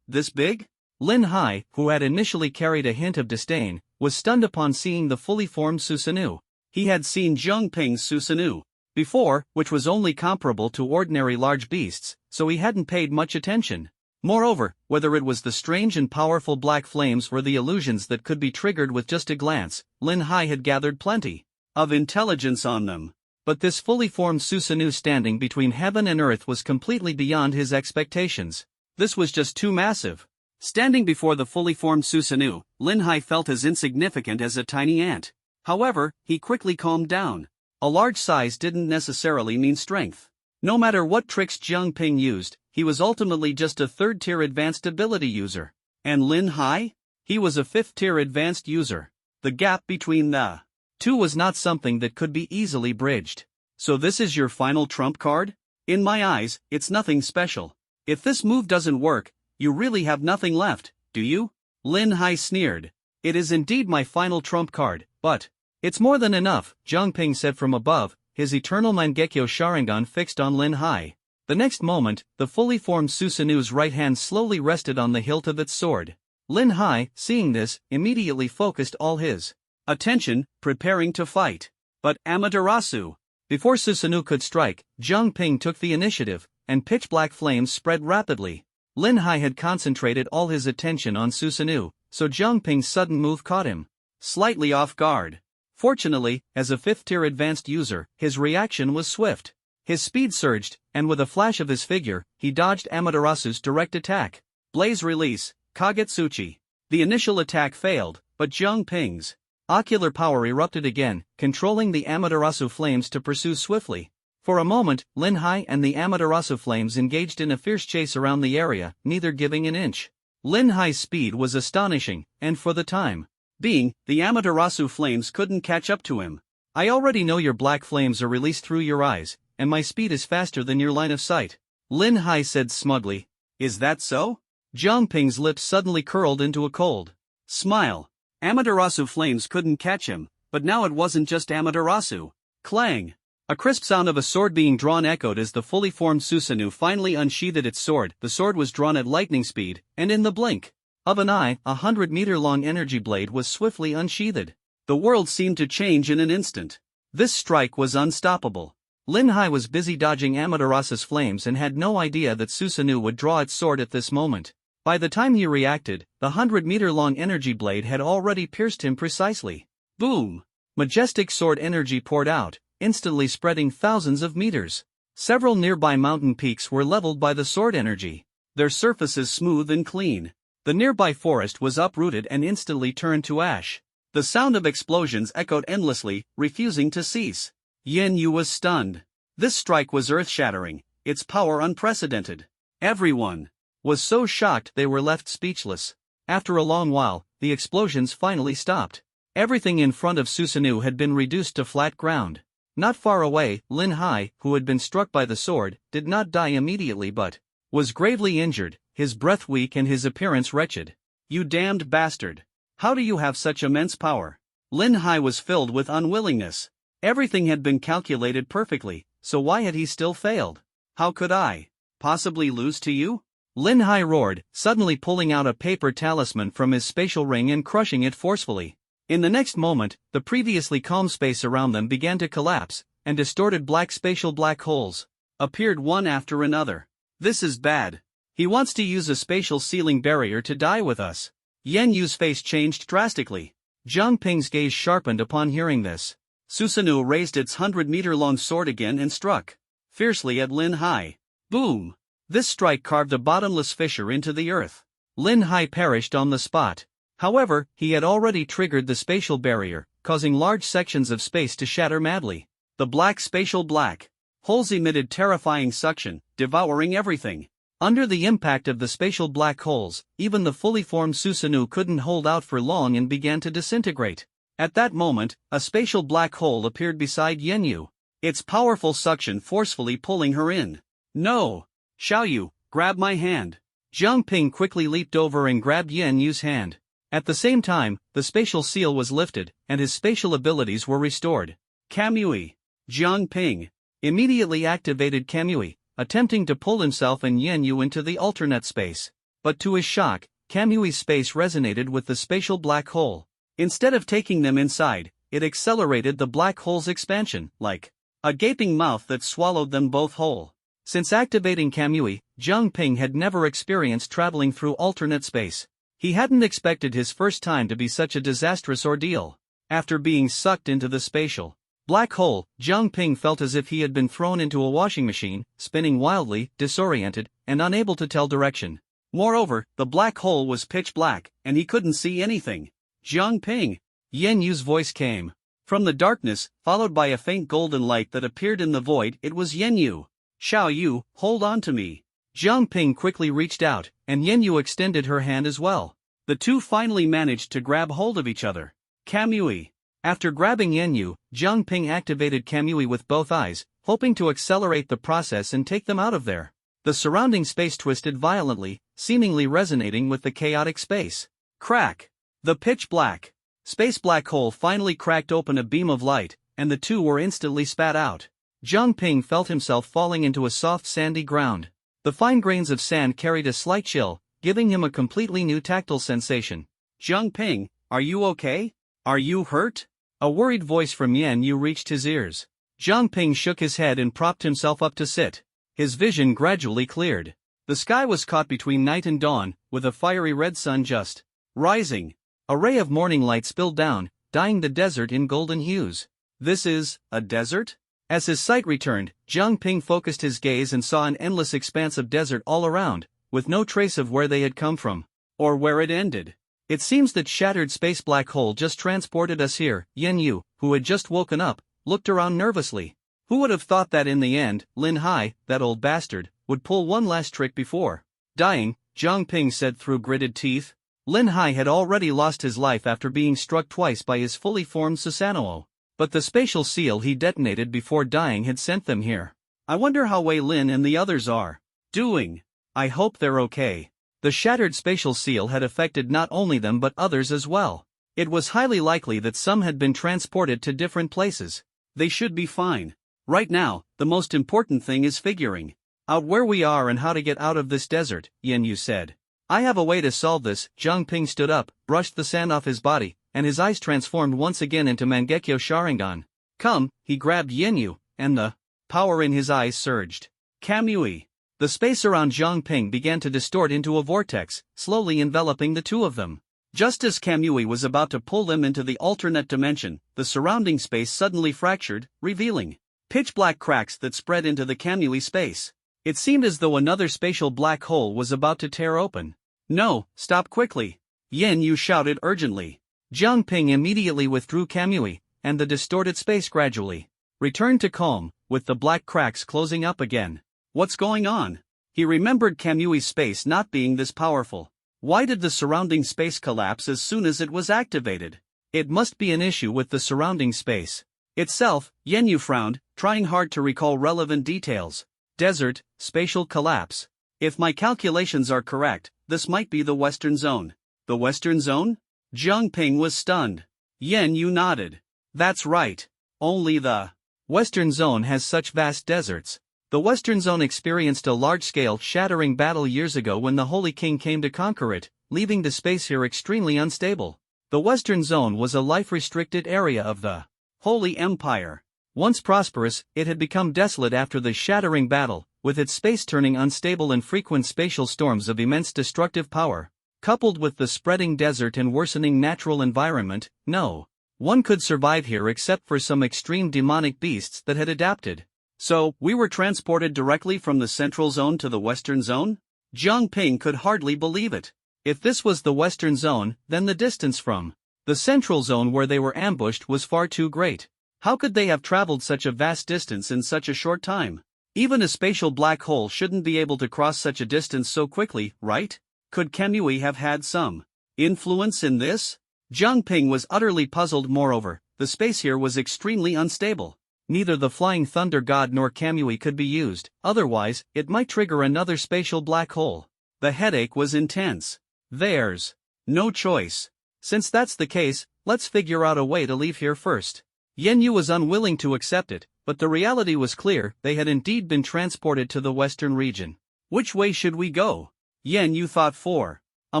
big? Lin Hai, who had initially carried a hint of disdain, was stunned upon seeing the fully formed Susanoo. He had seen Jiang Ping's Susanoo before, which was only comparable to ordinary large beasts, so he hadn't paid much attention. Moreover, whether it was the strange and powerful black flames or the illusions that could be triggered with just a glance, Lin Hai had gathered plenty of intelligence on them. But this fully formed Susanoo standing between heaven and earth was completely beyond his expectations. This was just too massive. Standing before the fully formed Susanoo, Lin Hai felt as insignificant as a tiny ant. However, he quickly calmed down. A large size didn't necessarily mean strength. No matter what tricks Jiang Ping used, he was ultimately just a third-tier advanced ability user. And Lin Hai? He was a fifth-tier advanced user. The gap between the two was not something that could be easily bridged. So this is your final trump card? In my eyes, it's nothing special. If this move doesn't work, you really have nothing left, do you? Lin Hai sneered. It is indeed my final trump card, but it's more than enough, Jiang Ping said from above, his Eternal Mangekyo Sharingan fixed on Lin Hai. The next moment, the fully formed Susanoo's right hand slowly rested on the hilt of its sword. Lin Hai, seeing this, immediately focused all his attention, preparing to fight. But Amaterasu! Before Susanoo could strike, Jiang Ping took the initiative, and pitch-black flames spread rapidly. Lin Hai had concentrated all his attention on Susanoo, so Jiang Ping's sudden move caught him slightly off guard. Fortunately, as a fifth-tier advanced user, his reaction was swift. His speed surged, and with a flash of his figure, he dodged Amaterasu's direct attack. Blaze release, Kagetsuchi. The initial attack failed, but Jiang Ping's ocular power erupted again, controlling the Amaterasu flames to pursue swiftly. For a moment, Lin Hai and the Amaterasu flames engaged in a fierce chase around the area, neither giving an inch. Lin Hai's speed was astonishing, and for the time being, the Amaterasu flames couldn't catch up to him. I already know your black flames are released through your eyes, and my speed is faster than your line of sight. Lin Hai said smugly. Is that so? Jiang Ping's lips suddenly curled into a cold smile. Amaterasu flames couldn't catch him, but now it wasn't just Amaterasu. Clang! A crisp sound of a sword being drawn echoed as the fully formed Susanoo finally unsheathed its sword. The sword was drawn at lightning speed, and in the blink of an eye, a 100-meter-long energy blade was swiftly unsheathed. The world seemed to change in an instant. This strike was unstoppable. Lin Hai was busy dodging Amaterasu's flames and had no idea that Susanoo would draw its sword at this moment. By the time he reacted, the 100-meter-long energy blade had already pierced him precisely. Boom! Majestic sword energy poured out, instantly spreading thousands of meters. Several nearby mountain peaks were leveled by the sword energy, their surfaces smooth and clean. The nearby forest was uprooted and instantly turned to ash. The sound of explosions echoed endlessly, refusing to cease. Yan Yu was stunned. This strike was earth-shattering, its power unprecedented. Everyone was so shocked they were left speechless. After a long while, the explosions finally stopped. Everything in front of Susanoo had been reduced to flat ground. Not far away, Lin Hai, who had been struck by the sword, did not die immediately but was gravely injured, his breath weak and his appearance wretched. "You damned bastard! How do you have such immense power?" Lin Hai was filled with unwillingness. Everything had been calculated perfectly, so why had he still failed? "How could I possibly lose to you?" Lin Hai roared, suddenly pulling out a paper talisman from his spatial ring and crushing it forcefully. In the next moment, the previously calm space around them began to collapse, and distorted spatial black holes appeared one after another. "This is bad. He wants to use a spatial sealing barrier to die with us." Yan Yu's face changed drastically. Jiang Ping's gaze sharpened upon hearing this. Susanoo raised its 100-meter-long sword again and struck fiercely at Lin Hai. Boom! This strike carved a bottomless fissure into the earth. Lin Hai perished on the spot. However, he had already triggered the spatial barrier, causing large sections of space to shatter madly. The spatial black holes emitted terrifying suction, devouring everything. Under the impact of the spatial black holes, even the fully formed Susanoo couldn't hold out for long and began to disintegrate. At that moment, a spatial black hole appeared beside Yan Yu, its powerful suction forcefully pulling her in. "No! Xiaoyu, grab my hand." Jiang Ping quickly leaped over and grabbed Yan Yu's hand. At the same time, the spatial seal was lifted, and his spatial abilities were restored. Kamui. Jiang Ping immediately activated Kamui, attempting to pull himself and Yan Yu into the alternate space. But to his shock, Kamui's space resonated with the spatial black hole. Instead of taking them inside, it accelerated the black hole's expansion, like a gaping mouth that swallowed them both whole. Since activating Kamui, Jiang Ping had never experienced traveling through alternate space. He hadn't expected his first time to be such a disastrous ordeal. After being sucked into the spatial black hole, Jiang Ping felt as if he had been thrown into a washing machine, spinning wildly, disoriented, and unable to tell direction. Moreover, the black hole was pitch black, and he couldn't see anything. "Jiang Ping!" Yan Yu's voice came from the darkness, followed by a faint golden light that appeared in the void. It was Yan Yu. "Xiaoyu, hold on to me." Jiang Ping quickly reached out, and Yan Yu extended her hand as well. The two finally managed to grab hold of each other. Kamui. After grabbing Yan Yu, Jiang Ping activated Kamui with both eyes, hoping to accelerate the process and take them out of there. The surrounding space twisted violently, seemingly resonating with the chaotic space. Crack! The pitch black space black hole finally cracked open a beam of light, and the two were instantly spat out. Jiang Ping felt himself falling into a soft sandy ground. The fine grains of sand carried a slight chill, giving him a completely new tactile sensation. "Jiang Ping, are you okay? Are you hurt?" A worried voice from Yan Yu reached his ears. Jiang Ping shook his head and propped himself up to sit. His vision gradually cleared. The sky was caught between night and dawn, with a fiery red sun just rising. A ray of morning light spilled down, dyeing the desert in golden hues. "This is a desert?" As his sight returned, Jiang Ping focused his gaze and saw an endless expanse of desert all around, with no trace of where they had come from, or where it ended. "It seems that shattered space black hole just transported us here." Yan Yu, who had just woken up, looked around nervously. Who would have thought that in the end, Lin Hai, that old bastard, would pull one last trick before dying? Jiang Ping said through gritted teeth. Lin Hai had already lost his life after being struck twice by his fully formed Susanoo. But the spatial seal he detonated before dying had sent them here. "I wonder how Wei Lin and the others are doing. I hope they're okay." The shattered spatial seal had affected not only them but others as well. It was highly likely that some had been transported to different places. They should be fine. Right now, the most important thing is figuring out where we are and how to get out of this desert, Yan Yu said. "I have a way to solve this." Jiang Ping stood up, brushed the sand off his body, and his eyes transformed once again into Mangekyo Sharingan. "Come," he grabbed Yan Yu, and the power in his eyes surged. Kamui. The space around Jiang Ping began to distort into a vortex, slowly enveloping the two of them. Just as Kamui was about to pull them into the alternate dimension, the surrounding space suddenly fractured, revealing pitch-black cracks that spread into the Kamui space. It seemed as though another spatial black hole was about to tear open. "No, stop quickly!" Yan Yu shouted urgently. Jiang Ping immediately withdrew Kamui, and the distorted space gradually returned to calm, with the black cracks closing up again. What's going on? He remembered Kamui's space not being this powerful. Why did the surrounding space collapse as soon as it was activated? It must be an issue with the surrounding space itself. Yenyu frowned, trying hard to recall relevant details. Desert, spatial collapse. If my calculations are correct, this might be the Western Zone. The Western Zone? Jiang Ping was stunned. Yenyu nodded. That's right. Only the Western Zone has such vast deserts. The Western Zone experienced a large-scale, shattering battle years ago when the Holy King came to conquer it, leaving the space here extremely unstable. The Western Zone was a life-restricted area of the Holy Empire. Once prosperous, it had become desolate after the shattering battle, with its space turning unstable and frequent spatial storms of immense destructive power. Coupled with the spreading desert and worsening natural environment, no one could survive here except for some extreme demonic beasts that had adapted. So, we were transported directly from the Central Zone to the Western Zone? Jiang Ping could hardly believe it. If this was the Western Zone, then the distance from the Central Zone where they were ambushed was far too great. How could they have traveled such a vast distance in such a short time? Even a spatial black hole shouldn't be able to cross such a distance so quickly, right? Could Kamui have had some influence in this? Jiang Ping was utterly puzzled. Moreover, the space here was extremely unstable. Neither the Flying Thunder God nor Kamui could be used, otherwise, it might trigger another spatial black hole. The headache was intense. There's no choice. Since that's the case, let's figure out a way to leave here first. Yenyu was unwilling to accept it, but the reality was clear. They had indeed been transported to the western region. Which way should we go? Yenyu thought for a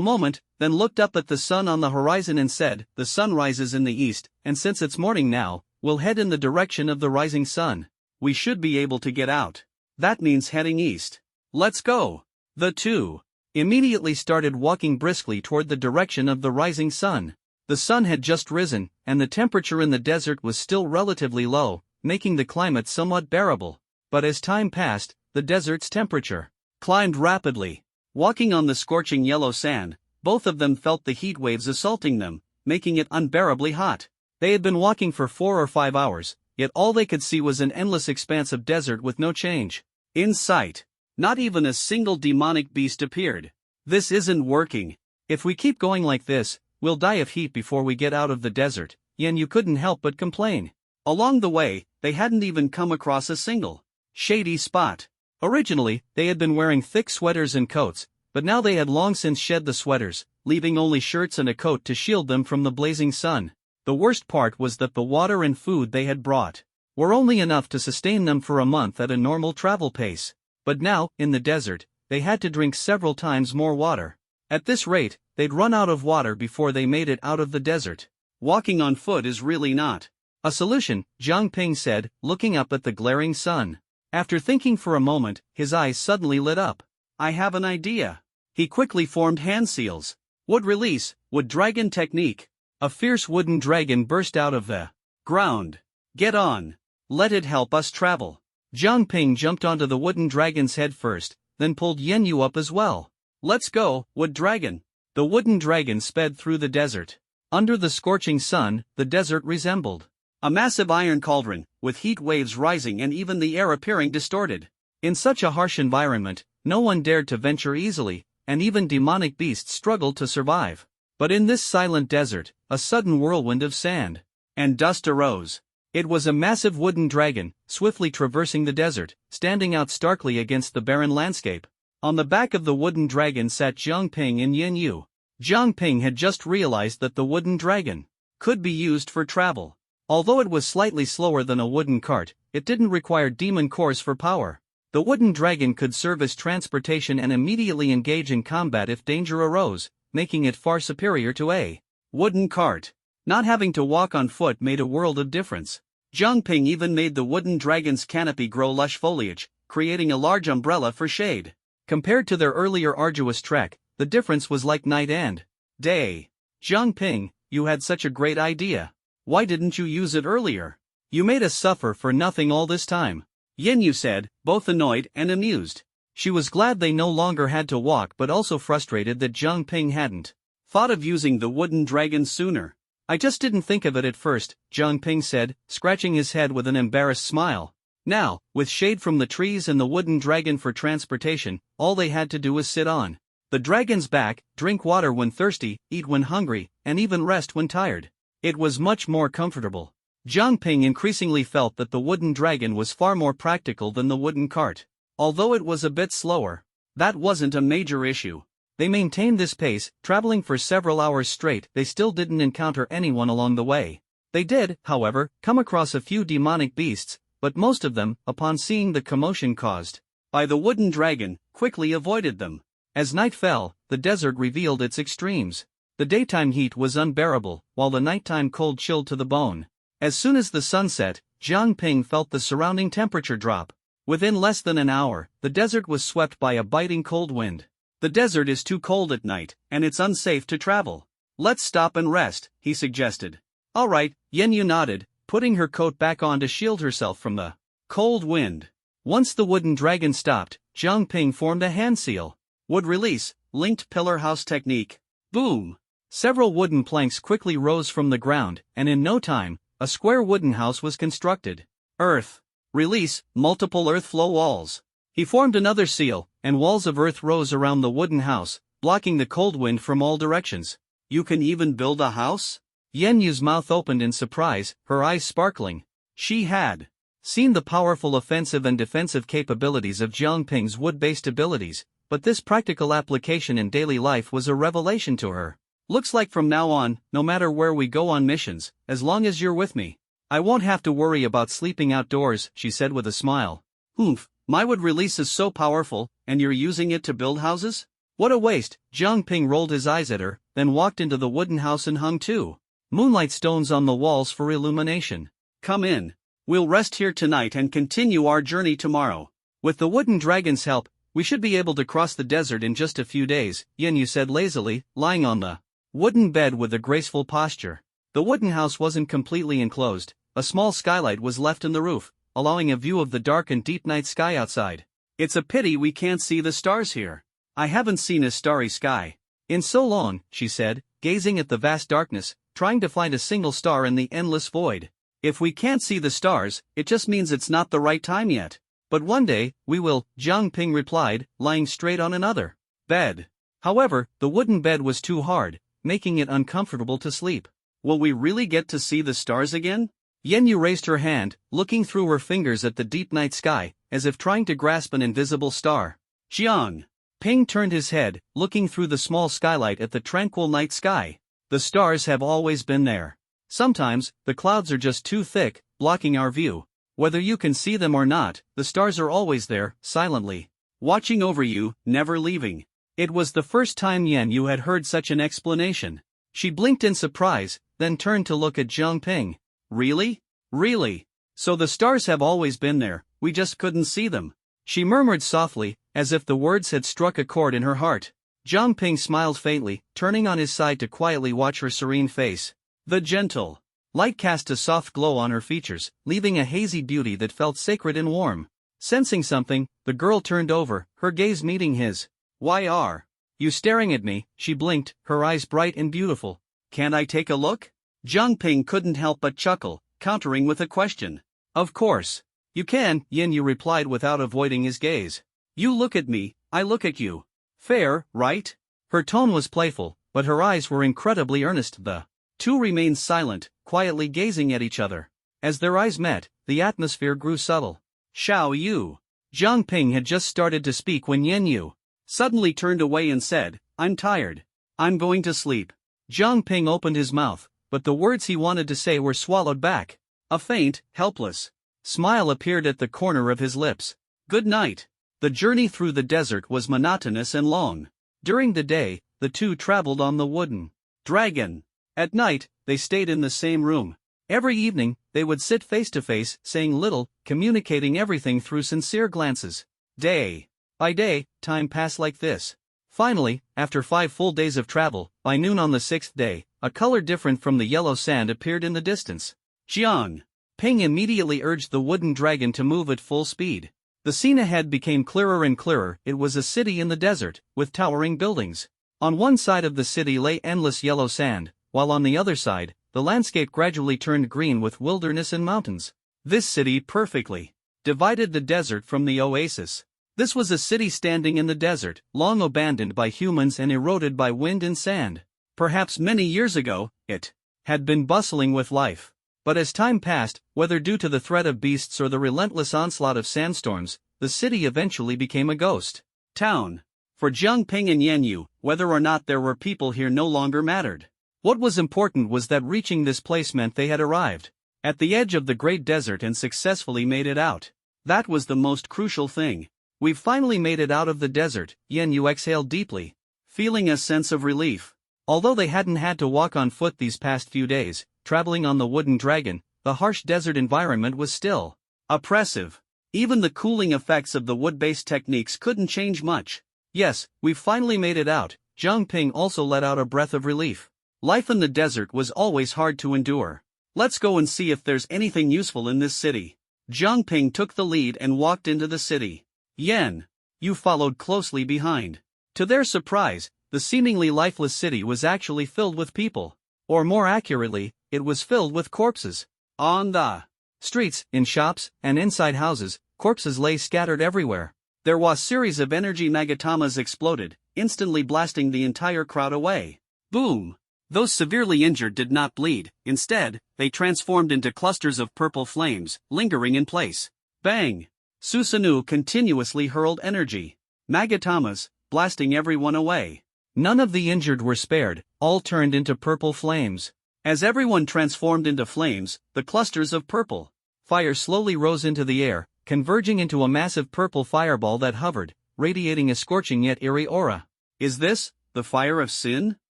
moment, then looked up at the sun on the horizon and said, the sun rises in the east, and since it's morning now, we'll head in the direction of the rising sun. We should be able to get out. That means heading east. Let's go. The two immediately started walking briskly toward the direction of the rising sun. The sun had just risen, and the temperature in the desert was still relatively low, making the climate somewhat bearable. But as time passed, the desert's temperature climbed rapidly. Walking on the scorching yellow sand, both of them felt the heat waves assaulting them, making it unbearably hot. They had been walking for 4 or 5 hours, yet all they could see was an endless expanse of desert with no change in sight. Not even a single demonic beast appeared. This isn't working. If we keep going like this, we'll die of heat before we get out of the desert. Yenyu couldn't help but complain. Along the way, they hadn't even come across a single shady spot. Originally, they had been wearing thick sweaters and coats, but now they had long since shed the sweaters, leaving only shirts and a coat to shield them from the blazing sun. The worst part was that the water and food they had brought were only enough to sustain them for a month at a normal travel pace. But now, in the desert, they had to drink several times more water. At this rate, they'd run out of water before they made it out of the desert. Walking on foot is really not a solution, Jiang Ping said, looking up at the glaring sun. After thinking for a moment, his eyes suddenly lit up. I have an idea. He quickly formed hand seals. Wood release, wood dragon technique. A fierce wooden dragon burst out of the ground. Get on. Let it help us travel. Jiang Ping jumped onto the wooden dragon's head first, then pulled Yenyu up as well. Let's go, wood dragon. The wooden dragon sped through the desert. Under the scorching sun, the desert resembled a massive iron cauldron, with heat waves rising and even the air appearing distorted. In such a harsh environment, no one dared to venture easily, and even demonic beasts struggled to survive. But in this silent desert, a sudden whirlwind of sand and dust arose. It was a massive wooden dragon, swiftly traversing the desert, standing out starkly against the barren landscape. On the back of the wooden dragon sat Jiang Ping and Yenyu. Jiang Ping had just realized that the wooden dragon could be used for travel. Although it was slightly slower than a wooden cart, it didn't require demon cores for power. The wooden dragon could serve as transportation and immediately engage in combat if danger arose, making it far superior to a wooden cart. Not having to walk on foot made a world of difference. Jiang Ping even made the wooden dragon's canopy grow lush foliage, creating a large umbrella for shade. Compared to their earlier arduous trek, the difference was like night and day. Jiang Ping, you had such a great idea. Why didn't you use it earlier? You made us suffer for nothing all this time. Yenyu said, both annoyed and amused. She was glad they no longer had to walk but also frustrated that Jiang Ping hadn't thought of using the wooden dragon sooner. I just didn't think of it at first, Jiang Ping said, scratching his head with an embarrassed smile. Now, with shade from the trees and the wooden dragon for transportation, all they had to do was sit on the dragon's back, drink water when thirsty, eat when hungry, and even rest when tired. It was much more comfortable. Jiang Ping increasingly felt that the wooden dragon was far more practical than the wooden cart. Although it was a bit slower, that wasn't a major issue. They maintained this pace, traveling for several hours straight. They still didn't encounter anyone along the way. They did, however, come across a few demonic beasts, but most of them, upon seeing the commotion caused by the wooden dragon, quickly avoided them. As night fell, the desert revealed its extremes. The daytime heat was unbearable, while the nighttime cold chilled to the bone. As soon as the sun set, Jiang Ping felt the surrounding temperature drop. Within less than an hour, the desert was swept by a biting cold wind. The desert is too cold at night, and it's unsafe to travel. Let's stop and rest, he suggested. All right, Yan Yu nodded, putting her coat back on to shield herself from the cold wind. Once the wooden dragon stopped, Jiang Ping formed a hand seal. Wood release, linked pillar house technique. Boom! Several wooden planks quickly rose from the ground, and in no time, a square wooden house was constructed. Earth. Release, multiple earth flow walls. He formed another seal, and walls of earth rose around the wooden house, blocking the cold wind from all directions. You can even build a house? Yan Yu's mouth opened in surprise, her eyes sparkling. She had seen the powerful offensive and defensive capabilities of Jiang Ping's wood-based abilities, but this practical application in daily life was a revelation to her. Looks like from now on, no matter where we go on missions, as long as you're with me, I won't have to worry about sleeping outdoors, she said with a smile. Oomph, my wood release is so powerful, and you're using it to build houses? What a waste. Jiang Ping rolled his eyes at her, then walked into the wooden house and hung two moonlight stones on the walls for illumination. Come in. We'll rest here tonight and continue our journey tomorrow. With the wooden dragon's help, we should be able to cross the desert in just a few days, Yan Yu said lazily, lying on the wooden bed with a graceful posture. The wooden house wasn't completely enclosed. A small skylight was left in the roof, allowing a view of the dark and deep night sky outside. It's a pity we can't see the stars here. I haven't seen a starry sky in so long, she said, gazing at the vast darkness, trying to find a single star in the endless void. If we can't see the stars, it just means it's not the right time yet. But one day, we will, Jiang Ping replied, lying straight on another bed. However, the wooden bed was too hard, making it uncomfortable to sleep. Will we really get to see the stars again? Yan Yu raised her hand, looking through her fingers at the deep night sky, as if trying to grasp an invisible star. Jiang Ping turned his head, looking through the small skylight at the tranquil night sky. The stars have always been there. Sometimes, the clouds are just too thick, blocking our view. Whether you can see them or not, the stars are always there, silently watching over you, never leaving. It was the first time Yan Yu had heard such an explanation. She blinked in surprise, then turned to look at Jiang Ping. Really? Really? So the stars have always been there, we just couldn't see them. She murmured softly, as if the words had struck a chord in her heart. Jiang Ping smiled faintly, turning on his side to quietly watch her serene face. The gentle light cast a soft glow on her features, leaving a hazy beauty that felt sacred and warm. Sensing something, the girl turned over, her gaze meeting his. Why are you staring at me? She blinked, her eyes bright and beautiful. Can't I take a look? Jiang Ping couldn't help but chuckle, countering with a question. Of course. You can, Yan Yu replied without avoiding his gaze. You look at me, I look at you. Fair, right? Her tone was playful, but her eyes were incredibly earnest. The two remained silent, quietly gazing at each other. As their eyes met, the atmosphere grew subtle. Xiao Yu. Jiang Ping had just started to speak when Yan Yu suddenly turned away and said, I'm tired. I'm going to sleep. Jiang Ping opened his mouth, but the words he wanted to say were swallowed back. A faint, helpless smile appeared at the corner of his lips. Good night. The journey through the desert was monotonous and long. During the day, the two traveled on the wooden dragon. At night, they stayed in the same room. Every evening, they would sit face to face, saying little, communicating everything through sincere glances. Day by day, time passed like this. Finally, after 5 full days of travel, by noon on the 6th day, a color different from the yellow sand appeared in the distance. Jiang Ping immediately urged the wooden dragon to move at full speed. The scene ahead became clearer and clearer. It was a city in the desert, with towering buildings. On one side of the city lay endless yellow sand, while on the other side, the landscape gradually turned green with wilderness and mountains. This city perfectly divided the desert from the oasis. This was a city standing in the desert, long abandoned by humans and eroded by wind and sand. Perhaps many years ago, it had been bustling with life. But as time passed, whether due to the threat of beasts or the relentless onslaught of sandstorms, the city eventually became a ghost town. For Jiang Ping and Yan Yu, whether or not there were people here no longer mattered. What was important was that reaching this place meant they had arrived at the edge of the great desert and successfully made it out. That was the most crucial thing. We've finally made it out of the desert, Yan Yu exhaled deeply, feeling a sense of relief. Although they hadn't had to walk on foot these past few days, traveling on the wooden dragon, the harsh desert environment was still oppressive. Even the cooling effects of the wood-based techniques couldn't change much. Yes, we've finally made it out. Jiang Ping also let out a breath of relief. Life in the desert was always hard to endure. Let's go and see if there's anything useful in this city. Jiang Ping took the lead and walked into the city. Yan Yu followed closely behind. To their surprise, the seemingly lifeless city was actually filled with people. Or more accurately, it was filled with corpses. On the streets, in shops, and inside houses, corpses lay scattered everywhere. There was a series of energy magatamas exploded, instantly blasting the entire crowd away. Boom! Those severely injured did not bleed. Instead, they transformed into clusters of purple flames, lingering in place. Bang! Susanoo continuously hurled energy magatamas, blasting everyone away. None of the injured were spared, all turned into purple flames. As everyone transformed into flames, the clusters of purple fire slowly rose into the air, converging into a massive purple fireball that hovered, radiating a scorching yet eerie aura. Is this the fire of sin?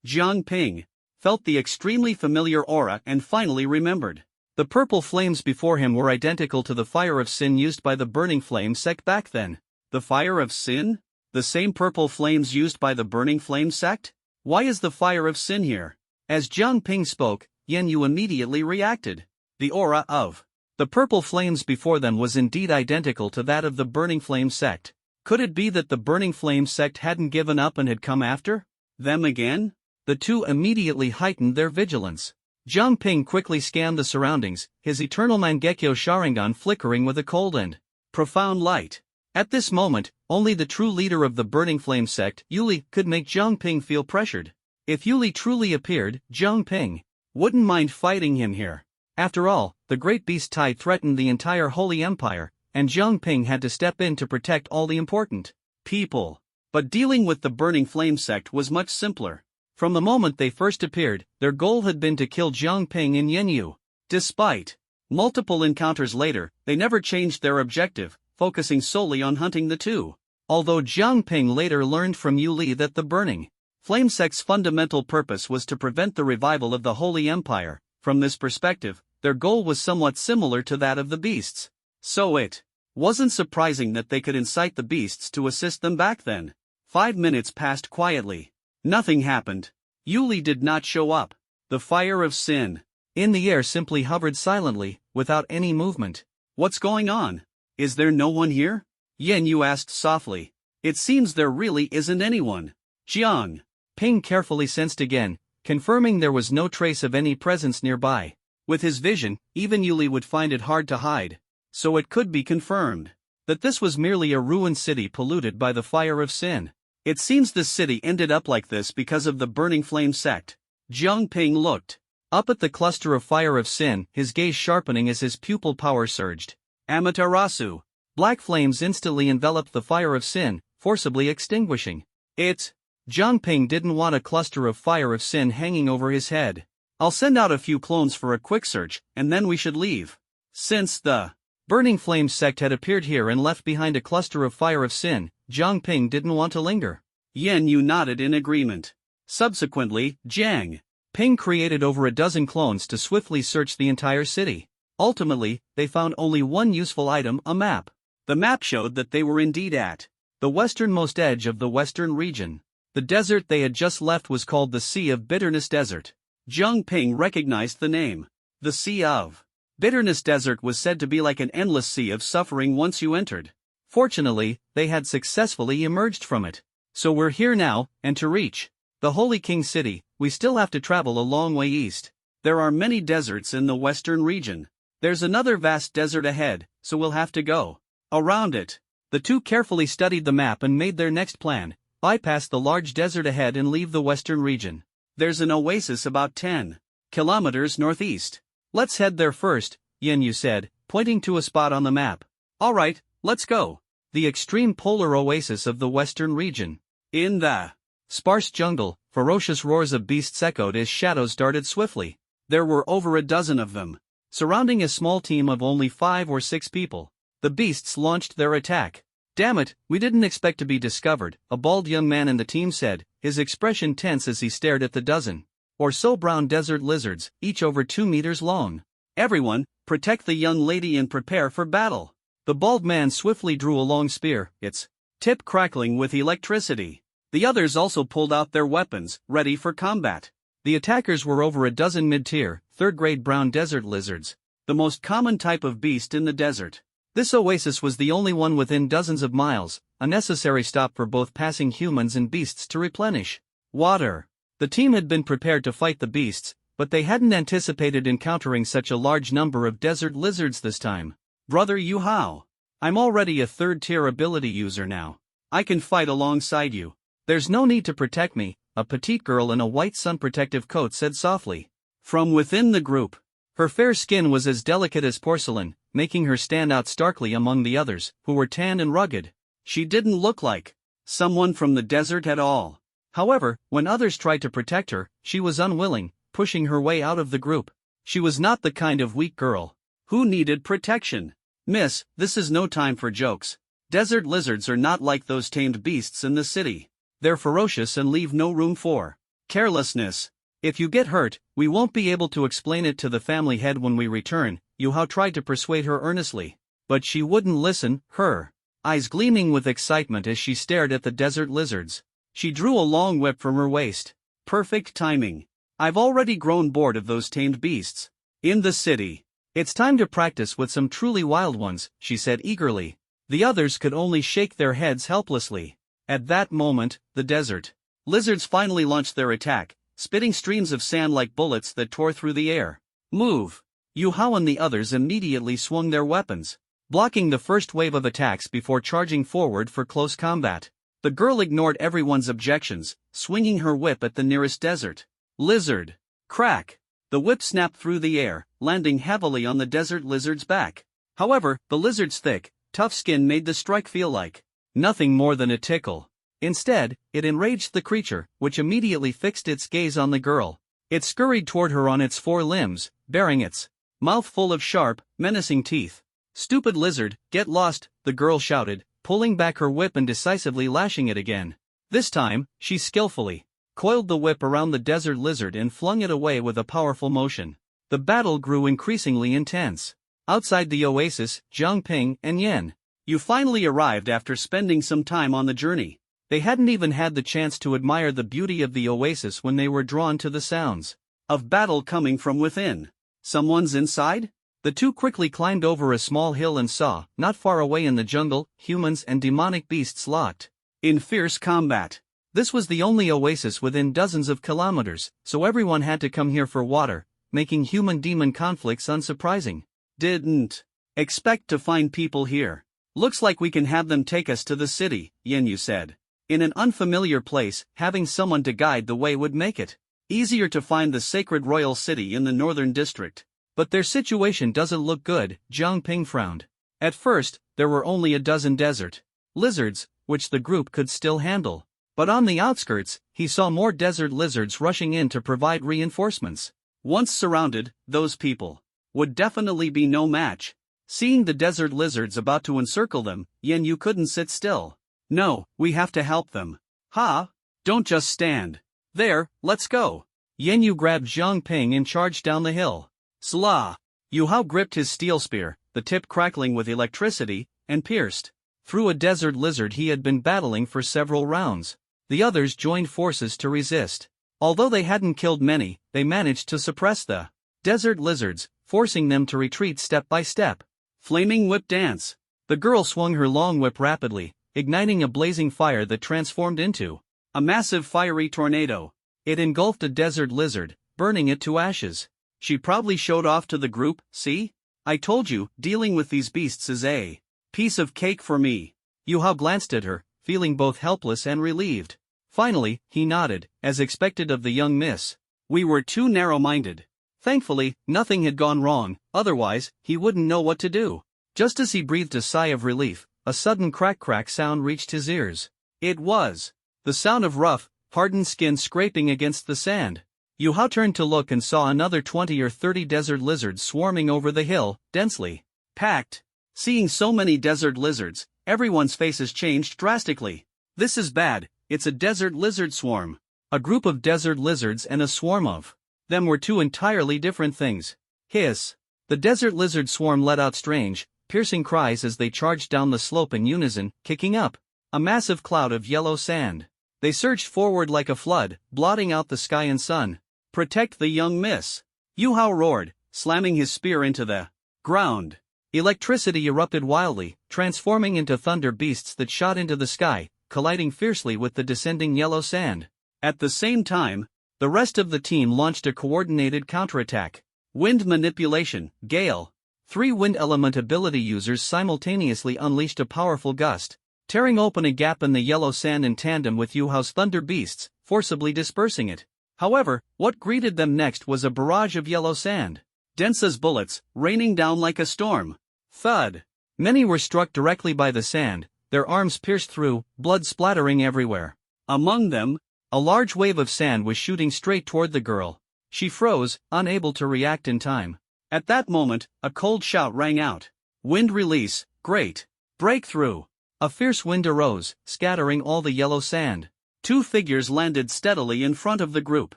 Jiang Ping felt the extremely familiar aura and finally remembered. The purple flames before him were identical to the fire of sin used by the Burning Flame sect back then. The fire of sin? The same purple flames used by the Burning Flame sect? Why is the fire of sin here? As Jiang Ping spoke, Yan Yu immediately reacted. The aura of the purple flames before them was indeed identical to that of the Burning Flame sect. Could it be that the Burning Flame sect hadn't given up and had come after them again? The two immediately heightened their vigilance. Jiang Ping quickly scanned the surroundings, his eternal Mangekyo Sharingan flickering with a cold and profound light. At this moment, only the true leader of the Burning Flame sect, Yuli, could make Jiang Ping feel pressured. If Yuli truly appeared, Jiang Ping wouldn't mind fighting him here. After all, the Great Beast Tide threatened the entire Holy Empire, and Jiang Ping had to step in to protect all the important people. But dealing with the Burning Flame sect was much simpler. From the moment they first appeared, their goal had been to kill Jiang Ping and Yan Yu. Despite multiple encounters later, they never changed their objective, focusing solely on hunting the two. Although Jiang Ping later learned from Yu Li that the Burning Flame sect's fundamental purpose was to prevent the revival of the Holy Empire, from this perspective, their goal was somewhat similar to that of the beasts. So it wasn't surprising that they could incite the beasts to assist them back then. 5 minutes passed quietly. Nothing happened. Yuli did not show up. The fire of sin in the air simply hovered silently, without any movement. What's going on? Is there no one here? Yan Yu asked softly. It seems there really isn't anyone. Jiang Ping carefully sensed again, confirming there was no trace of any presence nearby. With his vision, even Yuli would find it hard to hide. So it could be confirmed that this was merely a ruined city polluted by the fire of sin. It seems this city ended up like this because of the Burning Flame sect. Jiang Ping looked up at the cluster of fire of sin, his gaze sharpening as his pupil power surged. Amaterasu. Black flames instantly enveloped the fire of sin, forcibly extinguishing it. Jiang Ping didn't want a cluster of fire of sin hanging over his head. I'll send out a few clones for a quick search, and then we should leave. Since the Burning Flame sect had appeared here and left behind a cluster of fire of sin, Jiang Ping didn't want to linger. Yan Yu nodded in agreement. Subsequently, Jiang Ping created over a dozen clones to swiftly search the entire city. Ultimately, they found only one useful item, a map. The map showed that they were indeed at the westernmost edge of the western region. The desert they had just left was called the Sea of Bitterness Desert. Jiang Ping recognized the name. The Sea of Bitterness Desert was said to be like an endless sea of suffering once you entered. Fortunately, they had successfully emerged from it. So we're here now, and to reach the Holy King City, we still have to travel a long way east. There are many deserts in the western region. There's another vast desert ahead, so we'll have to go around it. The two carefully studied the map and made their next plan: bypass the large desert ahead and leave the western region. There's an oasis about 10 kilometers northeast. Let's head there first, Yen Yu said, pointing to a spot on the map. Alright, let's go. The extreme polar oasis of the western region. In the sparse jungle, ferocious roars of beasts echoed as shadows darted swiftly. There were over a dozen of them. Surrounding a small team of only 5 or 6 people, the beasts launched their attack. Damn it, we didn't expect to be discovered, a bald young man in the team said, his expression tense as he stared at the dozen or so brown desert lizards, each over 2 meters long. Everyone, protect the young lady and prepare for battle. The bald man swiftly drew a long spear, its tip crackling with electricity. The others also pulled out their weapons, ready for combat. The attackers were over a dozen mid-tier, third-grade brown desert lizards, the most common type of beast in the desert. This oasis was the only one within dozens of miles, a necessary stop for both passing humans and beasts to replenish water. The team had been prepared to fight the beasts, but they hadn't anticipated encountering such a large number of desert lizards this time. Brother Yu Hao, I'm already a third-tier ability user now. I can fight alongside you. There's no need to protect me, a petite girl in a white sun-protective coat said softly. From within the group, her fair skin was as delicate as porcelain, making her stand out starkly among the others, who were tanned and rugged. She didn't look like someone from the desert at all. However, when others tried to protect her, she was unwilling, pushing her way out of the group. She was not the kind of weak girl who needed protection. Miss, this is no time for jokes. Desert lizards are not like those tamed beasts in the city. They're ferocious and leave no room for carelessness. If you get hurt, we won't be able to explain it to the family head when we return, Yu Hao tried to persuade her earnestly. But she wouldn't listen, her eyes gleaming with excitement as she stared at the desert lizards. She drew a long whip from her waist. Perfect timing. I've already grown bored of those tamed beasts in the city. It's time to practice with some truly wild ones, she said eagerly. The others could only shake their heads helplessly. At that moment, the desert lizards finally launched their attack, spitting streams of sand like bullets that tore through the air. Move! Yu Hao and the others immediately swung their weapons, blocking the first wave of attacks before charging forward for close combat. The girl ignored everyone's objections, swinging her whip at the nearest desert lizard. Crack! The whip snapped through the air, landing heavily on the desert lizard's back. However, the lizard's thick, tough skin made the strike feel like nothing more than a tickle. Instead, it enraged the creature, which immediately fixed its gaze on the girl. It scurried toward her on its 4 limbs, bearing its mouth full of sharp, menacing teeth. Stupid lizard, get lost, the girl shouted, pulling back her whip and decisively lashing it again. This time, she skillfully coiled the whip around the desert lizard and flung it away with a powerful motion. The battle grew increasingly intense. Outside the oasis, Zhang Ping and Yen Yu finally arrived after spending some time on the journey. They hadn't even had the chance to admire the beauty of the oasis when they were drawn to the sounds of battle coming from within. Someone's inside? The two quickly climbed over a small hill and saw, not far away in the jungle, humans and demonic beasts locked in fierce combat. This was the only oasis within dozens of kilometers, so everyone had to come here for water, making human-demon conflicts unsurprising. Didn't expect to find people here. Looks like we can have them take us to the city, Yen Yu said. In an unfamiliar place, having someone to guide the way would make it easier to find the sacred royal city in the northern district. But their situation doesn't look good, Zhang Ping frowned. At first, there were only a dozen desert lizards, which the group could still handle. But on the outskirts, he saw more desert lizards rushing in to provide reinforcements. Once surrounded, those people would definitely be no match. Seeing the desert lizards about to encircle them, Yen Yu couldn't sit still. No, we have to help them. Ha! Don't just stand there, let's go. Yen Yu grabbed Zhang Ping and charged down the hill. Sla! Yu Hao gripped his steel spear, the tip crackling with electricity, and pierced through a desert lizard he had been battling for several rounds. The others joined forces to resist. Although they hadn't killed many, they managed to suppress the desert lizards, forcing them to retreat step by step. Flaming whip dance. The girl swung her long whip rapidly, igniting a blazing fire that transformed into a massive fiery tornado. It engulfed a desert lizard, burning it to ashes. She proudly showed off to the group, see? I told you, dealing with these beasts is a piece of cake for me. Yu Hao glanced at her, feeling both helpless and relieved. Finally, he nodded, as expected of the young miss. We were too narrow-minded. Thankfully, nothing had gone wrong, otherwise, he wouldn't know what to do. Just as he breathed a sigh of relief, a sudden crack sound reached his ears. It was the sound of rough, hardened skin scraping against the sand. Yu Hao turned to look and saw another 20 or 30 desert lizards swarming over the hill, densely packed. Seeing so many desert lizards, everyone's faces changed drastically. This is bad, it's a desert lizard swarm. A group of desert lizards and a swarm of them were two entirely different things. Hiss! The desert lizard swarm let out strange, piercing cries as they charged down the slope in unison, kicking up a massive cloud of yellow sand. They surged forward like a flood, blotting out the sky and sun. Protect the young miss! Yu Hao roared, slamming his spear into the ground. Electricity erupted wildly, transforming into thunder beasts that shot into the sky, colliding fiercely with the descending yellow sand. At the same time, the rest of the team launched a coordinated counterattack. Wind manipulation, gale. 3 wind element ability users simultaneously unleashed a powerful gust, tearing open a gap in the yellow sand in tandem with Yu Hao's thunder beasts, forcibly dispersing it. However, what greeted them next was a barrage of yellow sand, dense as bullets, raining down like a storm. Thud! Many were struck directly by the sand, their arms pierced through, blood splattering everywhere. Among them, a large wave of sand was shooting straight toward the girl. She froze, unable to react in time. At that moment, a cold shout rang out. Wind release, great! Breakthrough! A fierce wind arose, scattering all the yellow sand. 2 figures landed steadily in front of the group.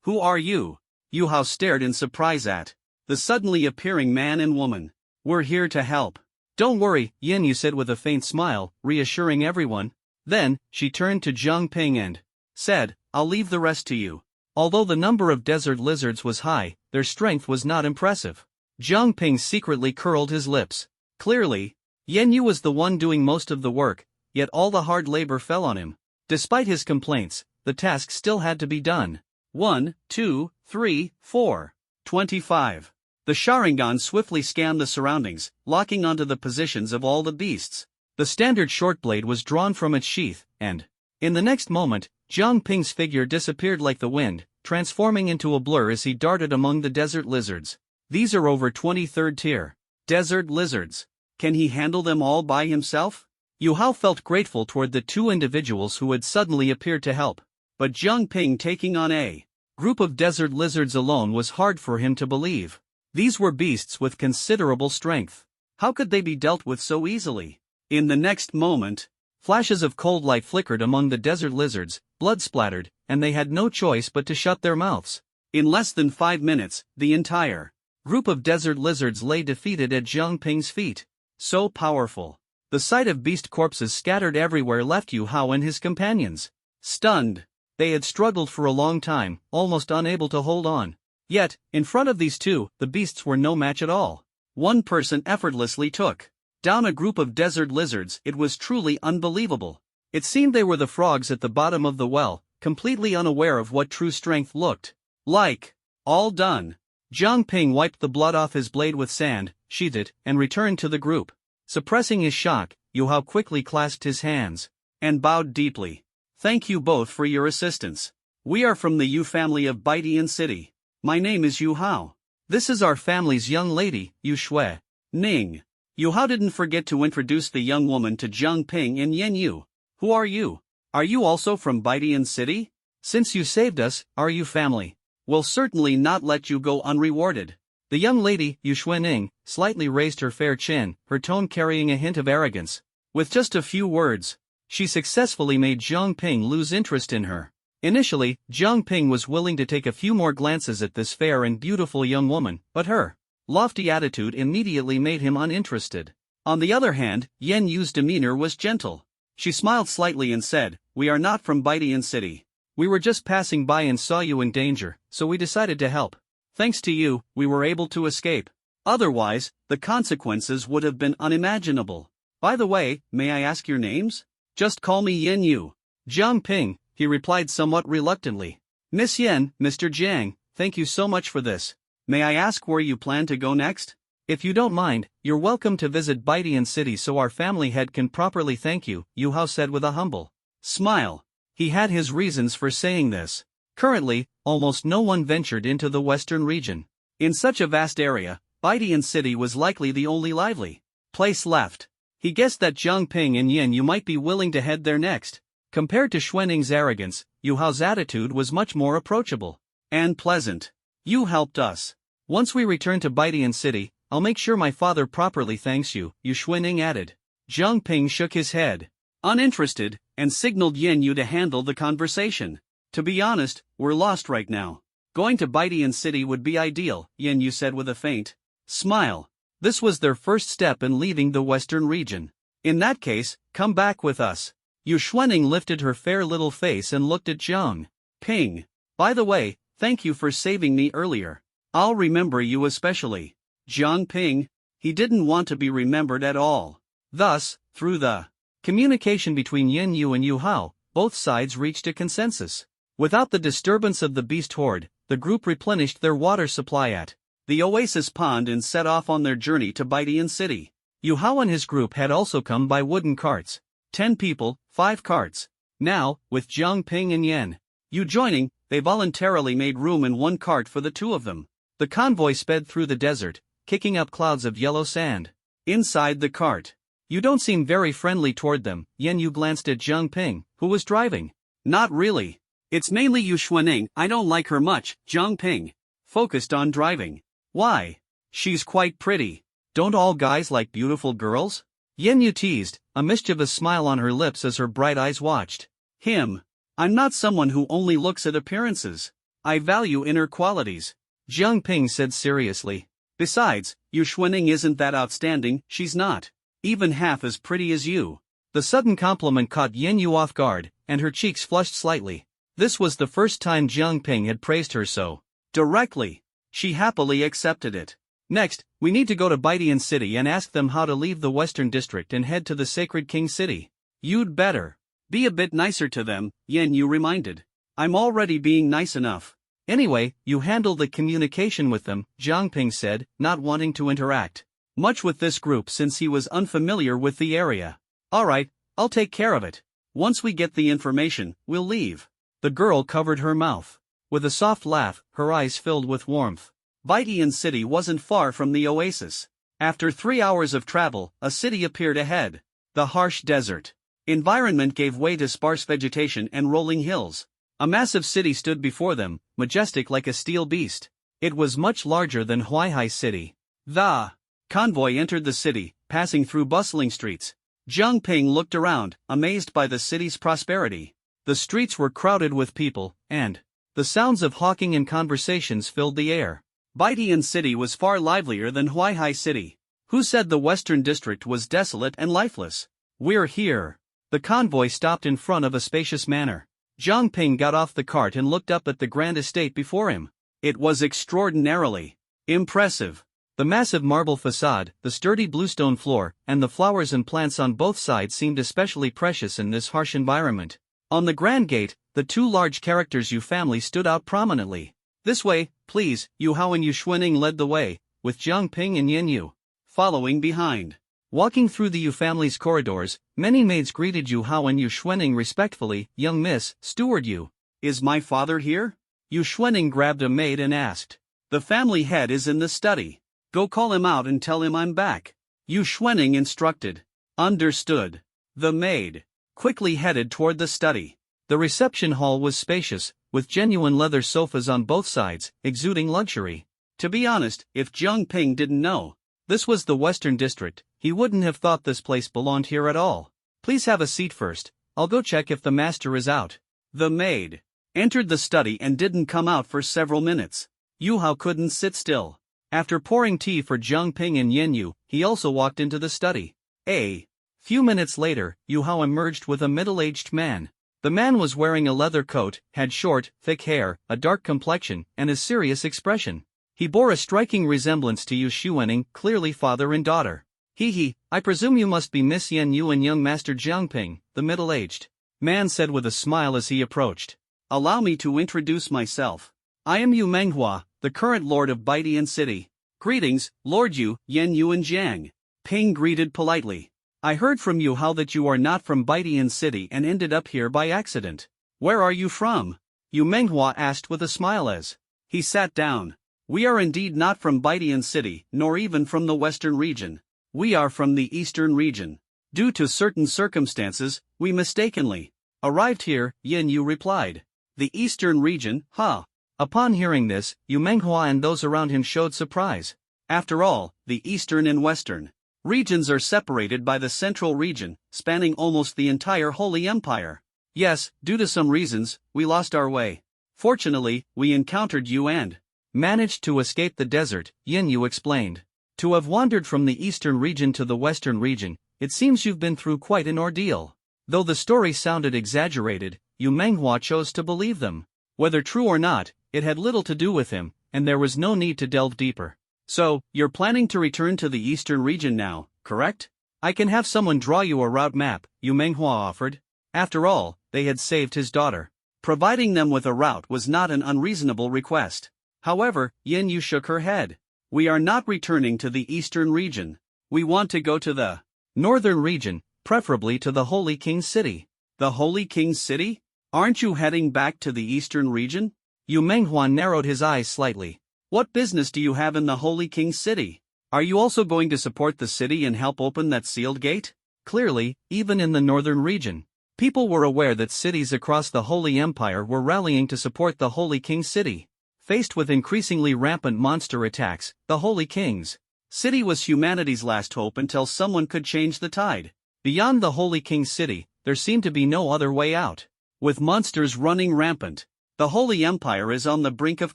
Who are you? Yu Hao stared in surprise at the suddenly appearing man and woman. We're here to help. Don't worry, Yin Yu said with a faint smile, reassuring everyone. Then, she turned to Zhang Ping and said, I'll leave the rest to you. Although the number of desert lizards was high, their strength was not impressive. Zhang Ping secretly curled his lips. Clearly, Yin Yu was the one doing most of the work, yet all the hard labor fell on him. Despite his complaints, the task still had to be done. 1, 2, 3, 4. 25. The Sharingan swiftly scanned the surroundings, locking onto the positions of all the beasts. The standard short blade was drawn from its sheath, and, in the next moment, Zhang Ping's figure disappeared like the wind, transforming into a blur as he darted among the desert lizards. These are over 23rd tier desert lizards. Can he handle them all by himself? Yu Hao felt grateful toward the 2 individuals who had suddenly appeared to help. But Zhang Ping taking on a group of desert lizards alone was hard for him to believe. These were beasts with considerable strength. How could they be dealt with so easily? In the next moment, flashes of cold light flickered among the desert lizards, blood splattered, and they had no choice but to shut their mouths. In less than 5 minutes, the entire group of desert lizards lay defeated at Zhang Ping's feet. So powerful. The sight of beast corpses scattered everywhere left Yu Hao and his companions stunned. They had struggled for a long time, almost unable to hold on. Yet, in front of these 2, the beasts were no match at all. One person effortlessly took down a group of desert lizards. It was truly unbelievable. It seemed they were the frogs at the bottom of the well, completely unaware of what true strength looked like. All done. Zhang Ping wiped the blood off his blade with sand, sheathed it, and returned to the group. Suppressing his shock, Yu Hao quickly clasped his hands and bowed deeply. Thank you both for your assistance. We are from the Yu family of Baidian City. My name is Yu Hao. This is our family's young lady, Yu Shui. Ning. Yu Hao didn't forget to introduce the young woman to Zhang Ping and Yin Yu. Who are you? Are you also from Baidian City? Since you saved us, our Yu family will certainly not let you go unrewarded. The young lady, Yu Xuening, slightly raised her fair chin, her tone carrying a hint of arrogance. With just a few words, she successfully made Zhang Ping lose interest in her. Initially, Zhang Ping was willing to take a few more glances at this fair and beautiful young woman, but her lofty attitude immediately made him uninterested. On the other hand, Yin Yu's demeanor was gentle. She smiled slightly and said, We are not from Baidian City. We were just passing by and saw you in danger, so we decided to help. Thanks to you, we were able to escape. Otherwise, the consequences would have been unimaginable. By the way, may I ask your names? Just call me Yin Yu. Zhang Ping, he replied somewhat reluctantly. Miss Yen, Mr. Jiang, thank you so much for this. May I ask where you plan to go next? If you don't mind, you're welcome to visit Baidian City so our family head can properly thank you, Yu Hao said with a humble smile. He had his reasons for saying this. Currently, almost no one ventured into the western region. In such a vast area, Baidian City was likely the only lively place left. He guessed that Jiang Ping and Yin Yu might be willing to head there next. Compared to Xuaning's arrogance, Yu Hao's attitude was much more approachable and pleasant. You helped us. Once we return to Baidian City, I'll make sure my father properly thanks you, Yu Xuaning added. Jiang Ping shook his head, uninterested, and signaled Yin Yu to handle the conversation. To be honest, we're lost right now. Going to Baidian City would be ideal, Yin Yu said with a faint smile. This was their first step in leaving the western region. In that case, come back with us. Yu Xuaning lifted her fair little face and looked at Jiang Ping. By the way, thank you for saving me earlier. I'll remember you especially. Jiang Ping. He didn't want to be remembered at all. Thus, through the communication between Yin Yu and Yu Hao, both sides reached a consensus. Without the disturbance of the beast horde, the group replenished their water supply at the Oasis Pond and set off on their journey to Baidian City. Yu Hao and his group had also come by wooden carts. 10 people, 5 carts. Now, with Jiang Ping and Yin Yu joining, they voluntarily made room in one cart for the two of them. The convoy sped through the desert, kicking up clouds of yellow sand. Inside the cart, you don't seem very friendly toward them, Yin Yu glanced at Jiang Ping, who was driving. Not really. It's mainly Yu Xuaning, I don't like her much, Jiang Ping focused on driving. Why? She's quite pretty. Don't all guys like beautiful girls? Yin Yu teased, a mischievous smile on her lips as her bright eyes watched him. I'm not someone who only looks at appearances. I value inner qualities, Jiang Ping said seriously. Besides, Yu Xuaning isn't that outstanding, she's not even half as pretty as you. The sudden compliment caught Yin Yu off guard, and her cheeks flushed slightly. This was the first time Jiang Ping had praised her so directly. She happily accepted it. Next, we need to go to Baidian City and ask them how to leave the Western District and head to the Sacred King City. You'd better be a bit nicer to them, Yin Yu reminded. I'm already being nice enough. Anyway, you handle the communication with them, Jiang Ping said, not wanting to interact much with this group since he was unfamiliar with the area. Alright, I'll take care of it. Once we get the information, we'll leave. The girl covered her mouth. With a soft laugh, her eyes filled with warmth. Baidian City wasn't far from the oasis. After 3 hours of travel, a city appeared ahead. The harsh desert environment gave way to sparse vegetation and rolling hills. A massive city stood before them, majestic like a steel beast. It was much larger than Huaihai City. The convoy entered the city, passing through bustling streets. Jiang Ping looked around, amazed by the city's prosperity. The streets were crowded with people, and the sounds of hawking and conversations filled the air. Baidian City was far livelier than Huaihai City. Who said the Western District was desolate and lifeless? We're here. The convoy stopped in front of a spacious manor. Jiang Ping got off the cart and looked up at the grand estate before him. It was extraordinarily impressive. The massive marble facade, the sturdy bluestone floor, and the flowers and plants on both sides seemed especially precious in this harsh environment. On the grand gate, the 2 large characters Yu family stood out prominently. This way, please, Yu Hao and Yu Xuaning led the way, with Jiang Ping and Yin Yu following behind. Walking through the Yu family's corridors, many maids greeted Yu Hao and Yu Xuaning respectfully. Young miss, steward Yu. Is my father here? Yu Xuaning grabbed a maid and asked. The family head is in the study. Go call him out and tell him I'm back. Yu Xuaning instructed. Understood. The maid quickly headed toward the study. The reception hall was spacious, with genuine leather sofas on both sides, exuding luxury. To be honest, if Jiang Ping didn't know this was the Western District, he wouldn't have thought this place belonged here at all. Please have a seat first, I'll go check if the master is out. The maid entered the study and didn't come out for several minutes. Yu Hao couldn't sit still. After pouring tea for Jiang Ping and Yin Yu, he also walked into the study. A few minutes later, Yu Hao emerged with a middle-aged man. The man was wearing a leather coat, had short, thick hair, a dark complexion, and a serious expression. He bore a striking resemblance to Yu Xuaning, clearly father and daughter. I presume you must be Miss Yin Yu and young Master Jiang Ping, the middle-aged man said with a smile as he approached. Allow me to introduce myself. I am Yu Menghua, the current lord of Baidian City. Greetings, Lord Yu, Yin Yu and Jiang Ping greeted politely. I heard from Yu Hao that you are not from Baidian City and ended up here by accident. Where are you from? Yu Menghua asked with a smile as he sat down. We are indeed not from Baitian City, nor even from the western region. We are from the eastern region. Due to certain circumstances, we mistakenly arrived here, Yin Yu replied. The eastern region, huh? Upon hearing this, Yu Menghua and those around him showed surprise. After all, the eastern and western regions are separated by the central region, spanning almost the entire Holy Empire. Yes, due to some reasons, we lost our way. Fortunately, we encountered you and managed to escape the desert, Yin Yu explained. To have wandered from the eastern region to the western region, it seems you've been through quite an ordeal. Though the story sounded exaggerated, Yu Menghua chose to believe them. Whether true or not, it had little to do with him, and there was no need to delve deeper. So, you're planning to return to the eastern region now, correct? I can have someone draw you a route map, Yu Menghua offered. After all, they had saved his daughter. Providing them with a route was not an unreasonable request. However, Yin Yu shook her head. We are not returning to the eastern region. We want to go to the northern region, preferably to the Holy King's city. The Holy King's city? Aren't you heading back to the eastern region? Yu Menghua narrowed his eyes slightly. What business do you have in the Holy King's city? Are you also going to support the city and help open that sealed gate? Clearly, even in the northern region, people were aware that cities across the Holy Empire were rallying to support the Holy King's city. Faced with increasingly rampant monster attacks, the Holy King's city was humanity's last hope until someone could change the tide. Beyond the Holy King's city, there seemed to be no other way out. With monsters running rampant, the Holy Empire is on the brink of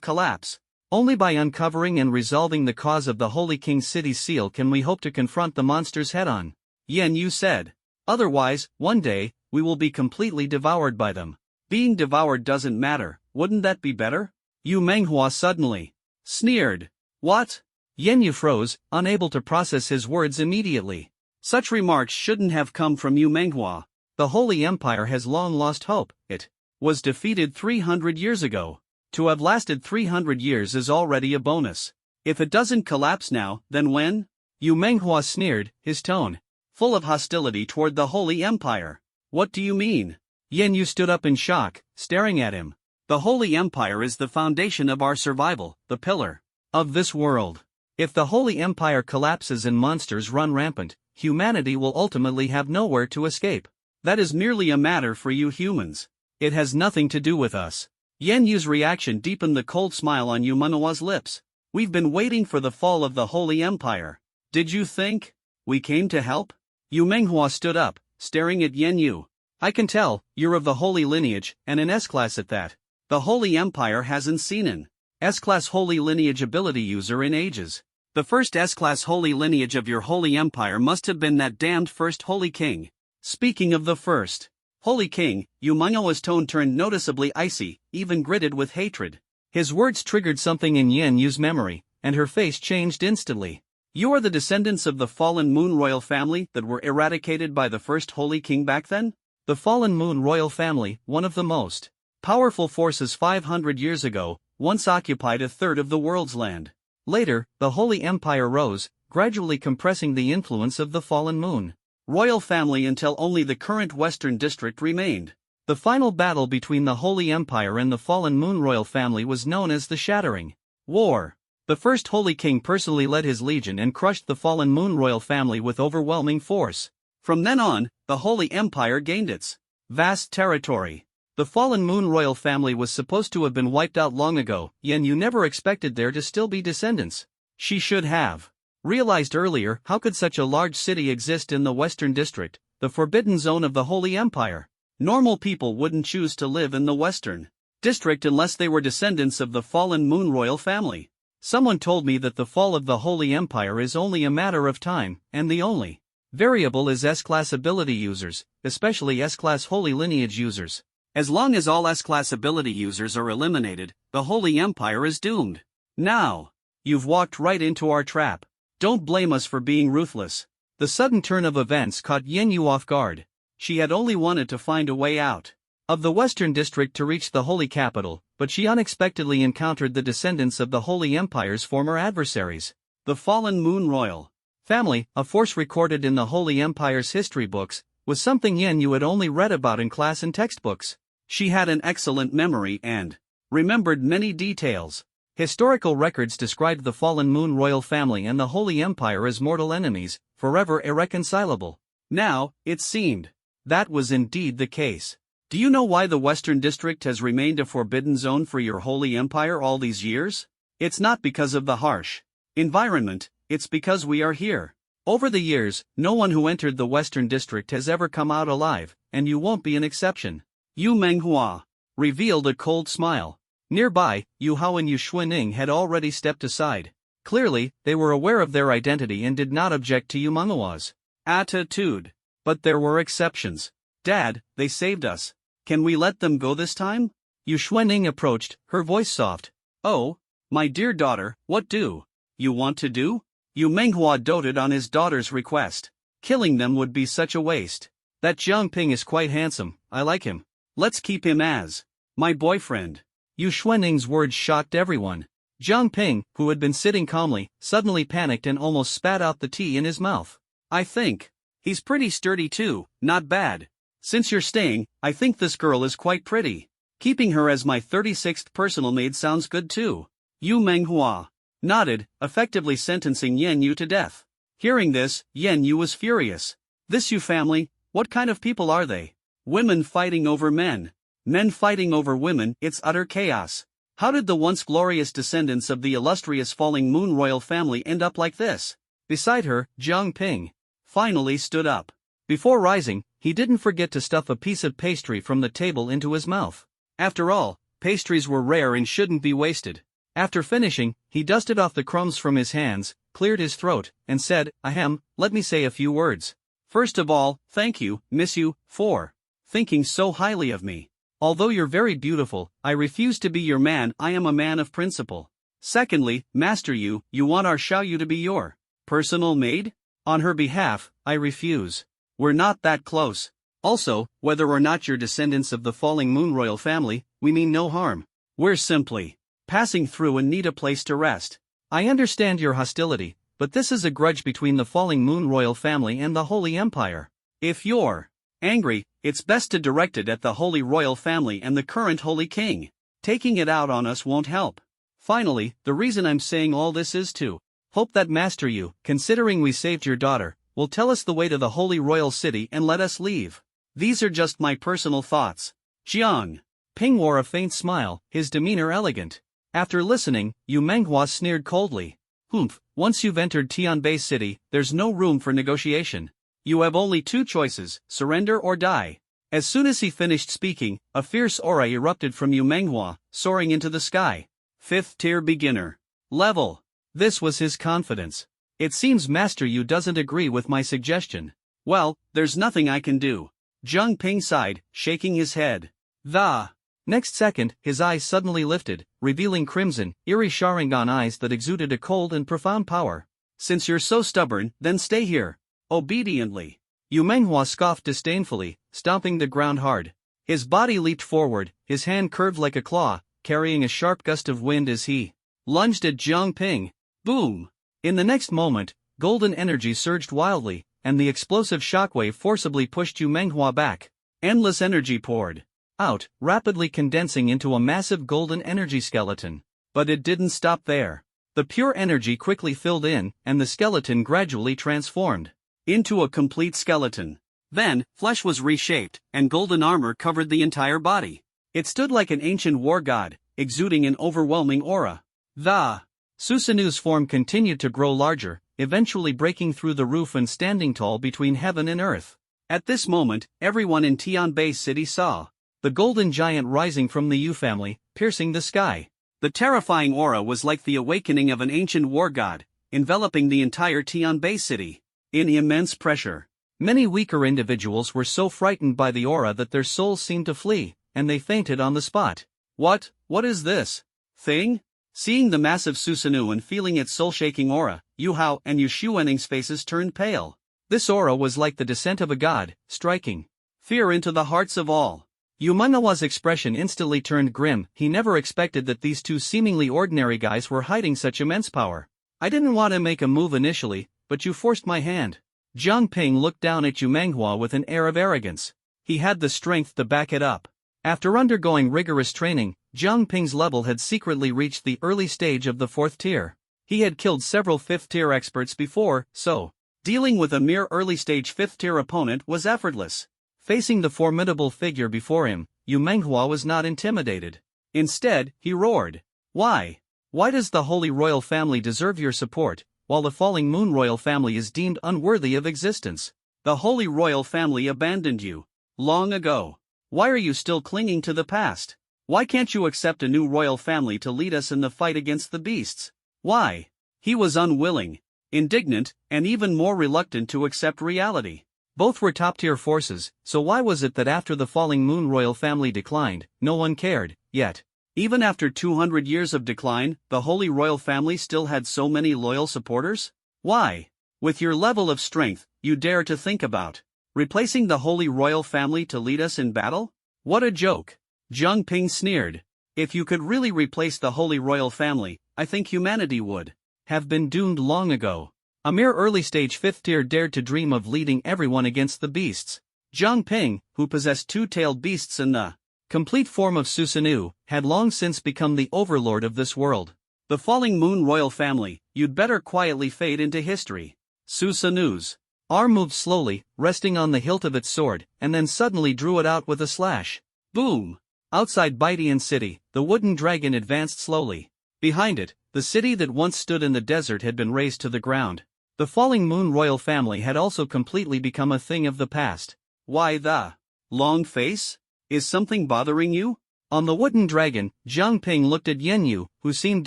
collapse. Only by uncovering and resolving the cause of the Holy King's city's seal can we hope to confront the monsters head-on. Yen Yu said. Otherwise, one day, we will be completely devoured by them. Being devoured doesn't matter, wouldn't that be better? Yu Menghua suddenly sneered. What? Yen Yu froze, unable to process his words immediately. Such remarks shouldn't have come from Yu Menghua. The Holy Empire has long lost hope. It was defeated 300 years ago. To have lasted 300 years is already a bonus. If it doesn't collapse now, then when? Yu Menghua sneered, his tone full of hostility toward the Holy Empire. What do you mean? Yen Yu stood up in shock, staring at him. The Holy Empire is the foundation of our survival, the pillar of this world. If the Holy Empire collapses and monsters run rampant, humanity will ultimately have nowhere to escape. That is merely a matter for you humans. It has nothing to do with us. Yen Yu's reaction deepened the cold smile on Yu Menhua's lips. We've been waiting for the fall of the Holy Empire. Did you think we came to help? Yu Menghua stood up, staring at Yen Yu. I can tell, you're of the holy lineage, and an S-class at that. The Holy Empire hasn't seen an S-class holy lineage ability user in ages. The first S-class holy lineage of your Holy Empire must have been that damned first Holy King. Speaking of the first Holy King, Yu Menhua's tone turned noticeably icy, even gritted with hatred. His words triggered something in Yen Yu's memory, and her face changed instantly. You are the descendants of the fallen Moon Royal family that were eradicated by the first Holy King back then? The fallen Moon Royal family, one of the most powerful forces 500 years ago, once occupied a third of the world's land. Later, the Holy Empire rose, gradually compressing the influence of the fallen Moon Royal family until only the current Western District remained. The final battle between the Holy Empire and the fallen Moon Royal family was known as the Shattering War. The first Holy King personally led his legion and crushed the fallen Moon Royal family with overwhelming force. From then on, the Holy Empire gained its vast territory. The fallen Moon Royal family was supposed to have been wiped out long ago, Yen Yu never expected there to still be descendants. She should have realized earlier how could such a large city exist in the Western District, the forbidden zone of the Holy Empire. Normal people wouldn't choose to live in the Western District unless they were descendants of the fallen Moon Royal family. Someone told me that the fall of the Holy Empire is only a matter of time, and the only variable is S-class ability users, especially S-class holy lineage users. As long as all S-class ability users are eliminated, the Holy Empire is doomed. Now, you've walked right into our trap. Don't blame us for being ruthless. The sudden turn of events caught Yen Yu off guard. She had only wanted to find a way out of the Western District to reach the Holy Capital, but she unexpectedly encountered the descendants of the Holy Empire's former adversaries. The fallen Moon Royal family, a force recorded in the Holy Empire's history books, was something Yen Yu had only read about in class and textbooks. She had an excellent memory and remembered many details. Historical records described the fallen Moon royal family and the Holy Empire as mortal enemies, forever irreconcilable. Now, it seemed that was indeed the case. Do you know why the Western District has remained a forbidden zone for your Holy Empire all these years? It's not because of the harsh environment, it's because we are here. Over the years, no one who entered the Western District has ever come out alive, and you won't be an exception. Yu Menghua revealed a cold smile. Nearby, Yu Hao and Yu Xuanning had already stepped aside. Clearly, they were aware of their identity and did not object to Yu Menghua's attitude. But there were exceptions. Dad, they saved us. Can we let them go this time? Yu Xuanning approached, her voice soft. Oh, my dear daughter, what do you want to do? Yu Menghua doted on his daughter's request. Killing them would be such a waste. That Jiang Ping is quite handsome, I like him. Let's keep him as my boyfriend. Yu Xuanning's words shocked everyone. Jiang Ping, who had been sitting calmly, suddenly panicked and almost spat out the tea in his mouth. I think he's pretty sturdy too, not bad. Since you're staying, I think this girl is quite pretty. Keeping her as my 36th personal maid sounds good too. Yu Menghua nodded, effectively sentencing Yan Yu to death. Hearing this, Yan Yu was furious. This Yu family, what kind of people are they? Women fighting over men. Men fighting over women, it's utter chaos. How did the once glorious descendants of the illustrious falling Moon royal family end up like this? Beside her, Jiang Ping finally stood up. Before rising, he didn't forget to stuff a piece of pastry from the table into his mouth. After all, pastries were rare and shouldn't be wasted. After finishing, he dusted off the crumbs from his hands, cleared his throat, and said, Ahem, let me say a few words. First of all, thank you, Miss Yu, for thinking so highly of me. Although you're very beautiful, I refuse to be your man, I am a man of principle. Secondly, Master Yu, you want our Xiao Yu to be your personal maid? On her behalf, I refuse. We're not that close. Also, whether or not you're descendants of the falling Moon royal family, we mean no harm. We're simply passing through and need a place to rest. I understand your hostility, but this is a grudge between the falling Moon royal family and the Holy Empire. If you're angry, it's best to direct it at the Holy Royal family and the current Holy King. Taking it out on us won't help. Finally, the reason I'm saying all this is to hope that Master Yu, considering we saved your daughter, will tell us the way to the Holy Royal City and let us leave. These are just my personal thoughts. Jiang Ping wore a faint smile, his demeanor elegant. After listening, Yu Menghua sneered coldly. Humph, once you've entered Tianbei City, there's no room for negotiation. You have only two choices, surrender or die. As soon as he finished speaking, a fierce aura erupted from Yu Menghua, soaring into the sky. 5th tier beginner level. This was his confidence. It seems Master Yu doesn't agree with my suggestion. Well, there's nothing I can do. Jiang Ping sighed, shaking his head. The next second, his eyes suddenly lifted, revealing crimson, eerie Sharingan eyes that exuded a cold and profound power. Since you're so stubborn, then stay here. Obediently. Yu Menghua scoffed disdainfully, stomping the ground hard. His body leaped forward, his hand curved like a claw, carrying a sharp gust of wind as he lunged at Jiang Ping. Boom! In the next moment, golden energy surged wildly, and the explosive shockwave forcibly pushed Yu Menghua back. Endless energy poured out, rapidly condensing into a massive golden energy skeleton. But it didn't stop there. The pure energy quickly filled in, and the skeleton gradually transformed into a complete skeleton. Then, flesh was reshaped, and golden armor covered the entire body. It stood like an ancient war god, exuding an overwhelming aura. The Susanu's form continued to grow larger, eventually breaking through the roof and standing tall between heaven and earth. At this moment, everyone in Tianbei City saw the golden giant rising from the Yu family, piercing the sky. The terrifying aura was like the awakening of an ancient war god, enveloping the entire Tianbei City in immense pressure. Many weaker individuals were so frightened by the aura that their souls seemed to flee, and they fainted on the spot. What is this thing? Seeing the massive Susanu and feeling its soul-shaking aura, Yu Hao and Yu Xuanning's faces turned pale. This aura was like the descent of a god, striking fear into the hearts of all. Yu Menghua's expression instantly turned grim. He never expected that these two seemingly ordinary guys were hiding such immense power. I didn't want to make a move initially, but you forced my hand. Jiang Ping looked down at Yu Menghua with an air of arrogance. He had the strength to back it up. After undergoing rigorous training, Jiang Ping's level had secretly reached the early stage of the 4th tier. He had killed several 5th tier experts before, so dealing with a mere early stage 5th tier opponent was effortless. Facing the formidable figure before him, Yu Menghua was not intimidated. Instead, he roared. Why? Why does the Holy Royal Family deserve your support, while the Falling Moon Royal Family is deemed unworthy of existence? The Holy Royal Family abandoned you long ago. Why are you still clinging to the past? Why can't you accept a new royal family to lead us in the fight against the beasts? Why? He was unwilling, indignant, and even more reluctant to accept reality. Both were top-tier forces, so why was it that after the Falling Moon Royal Family declined, no one cared, yet? Even after 200 years of decline, the Holy Royal Family still had so many loyal supporters? Why? With your level of strength, you dare to think about replacing the Holy Royal Family to lead us in battle? What a joke! Jiang Ping sneered. If you could really replace the Holy Royal Family, I think humanity would have been doomed long ago. A mere early-stage 5th tier dared to dream of leading everyone against the beasts. Jiang Ping, who possessed two-tailed beasts in the complete form of Susanoo, had long since become the overlord of this world. The Falling Moon Royal Family, you'd better quietly fade into history. Susanoo's arm moved slowly, resting on the hilt of its sword, and then suddenly drew it out with a slash. Boom! Outside Baitian City, the wooden dragon advanced slowly. Behind it, the city that once stood in the desert had been razed to the ground. The Falling Moon Royal Family had also completely become a thing of the past. Why the long face? Is something bothering you? On the wooden dragon, Jiang Ping looked at Yen Yu, who seemed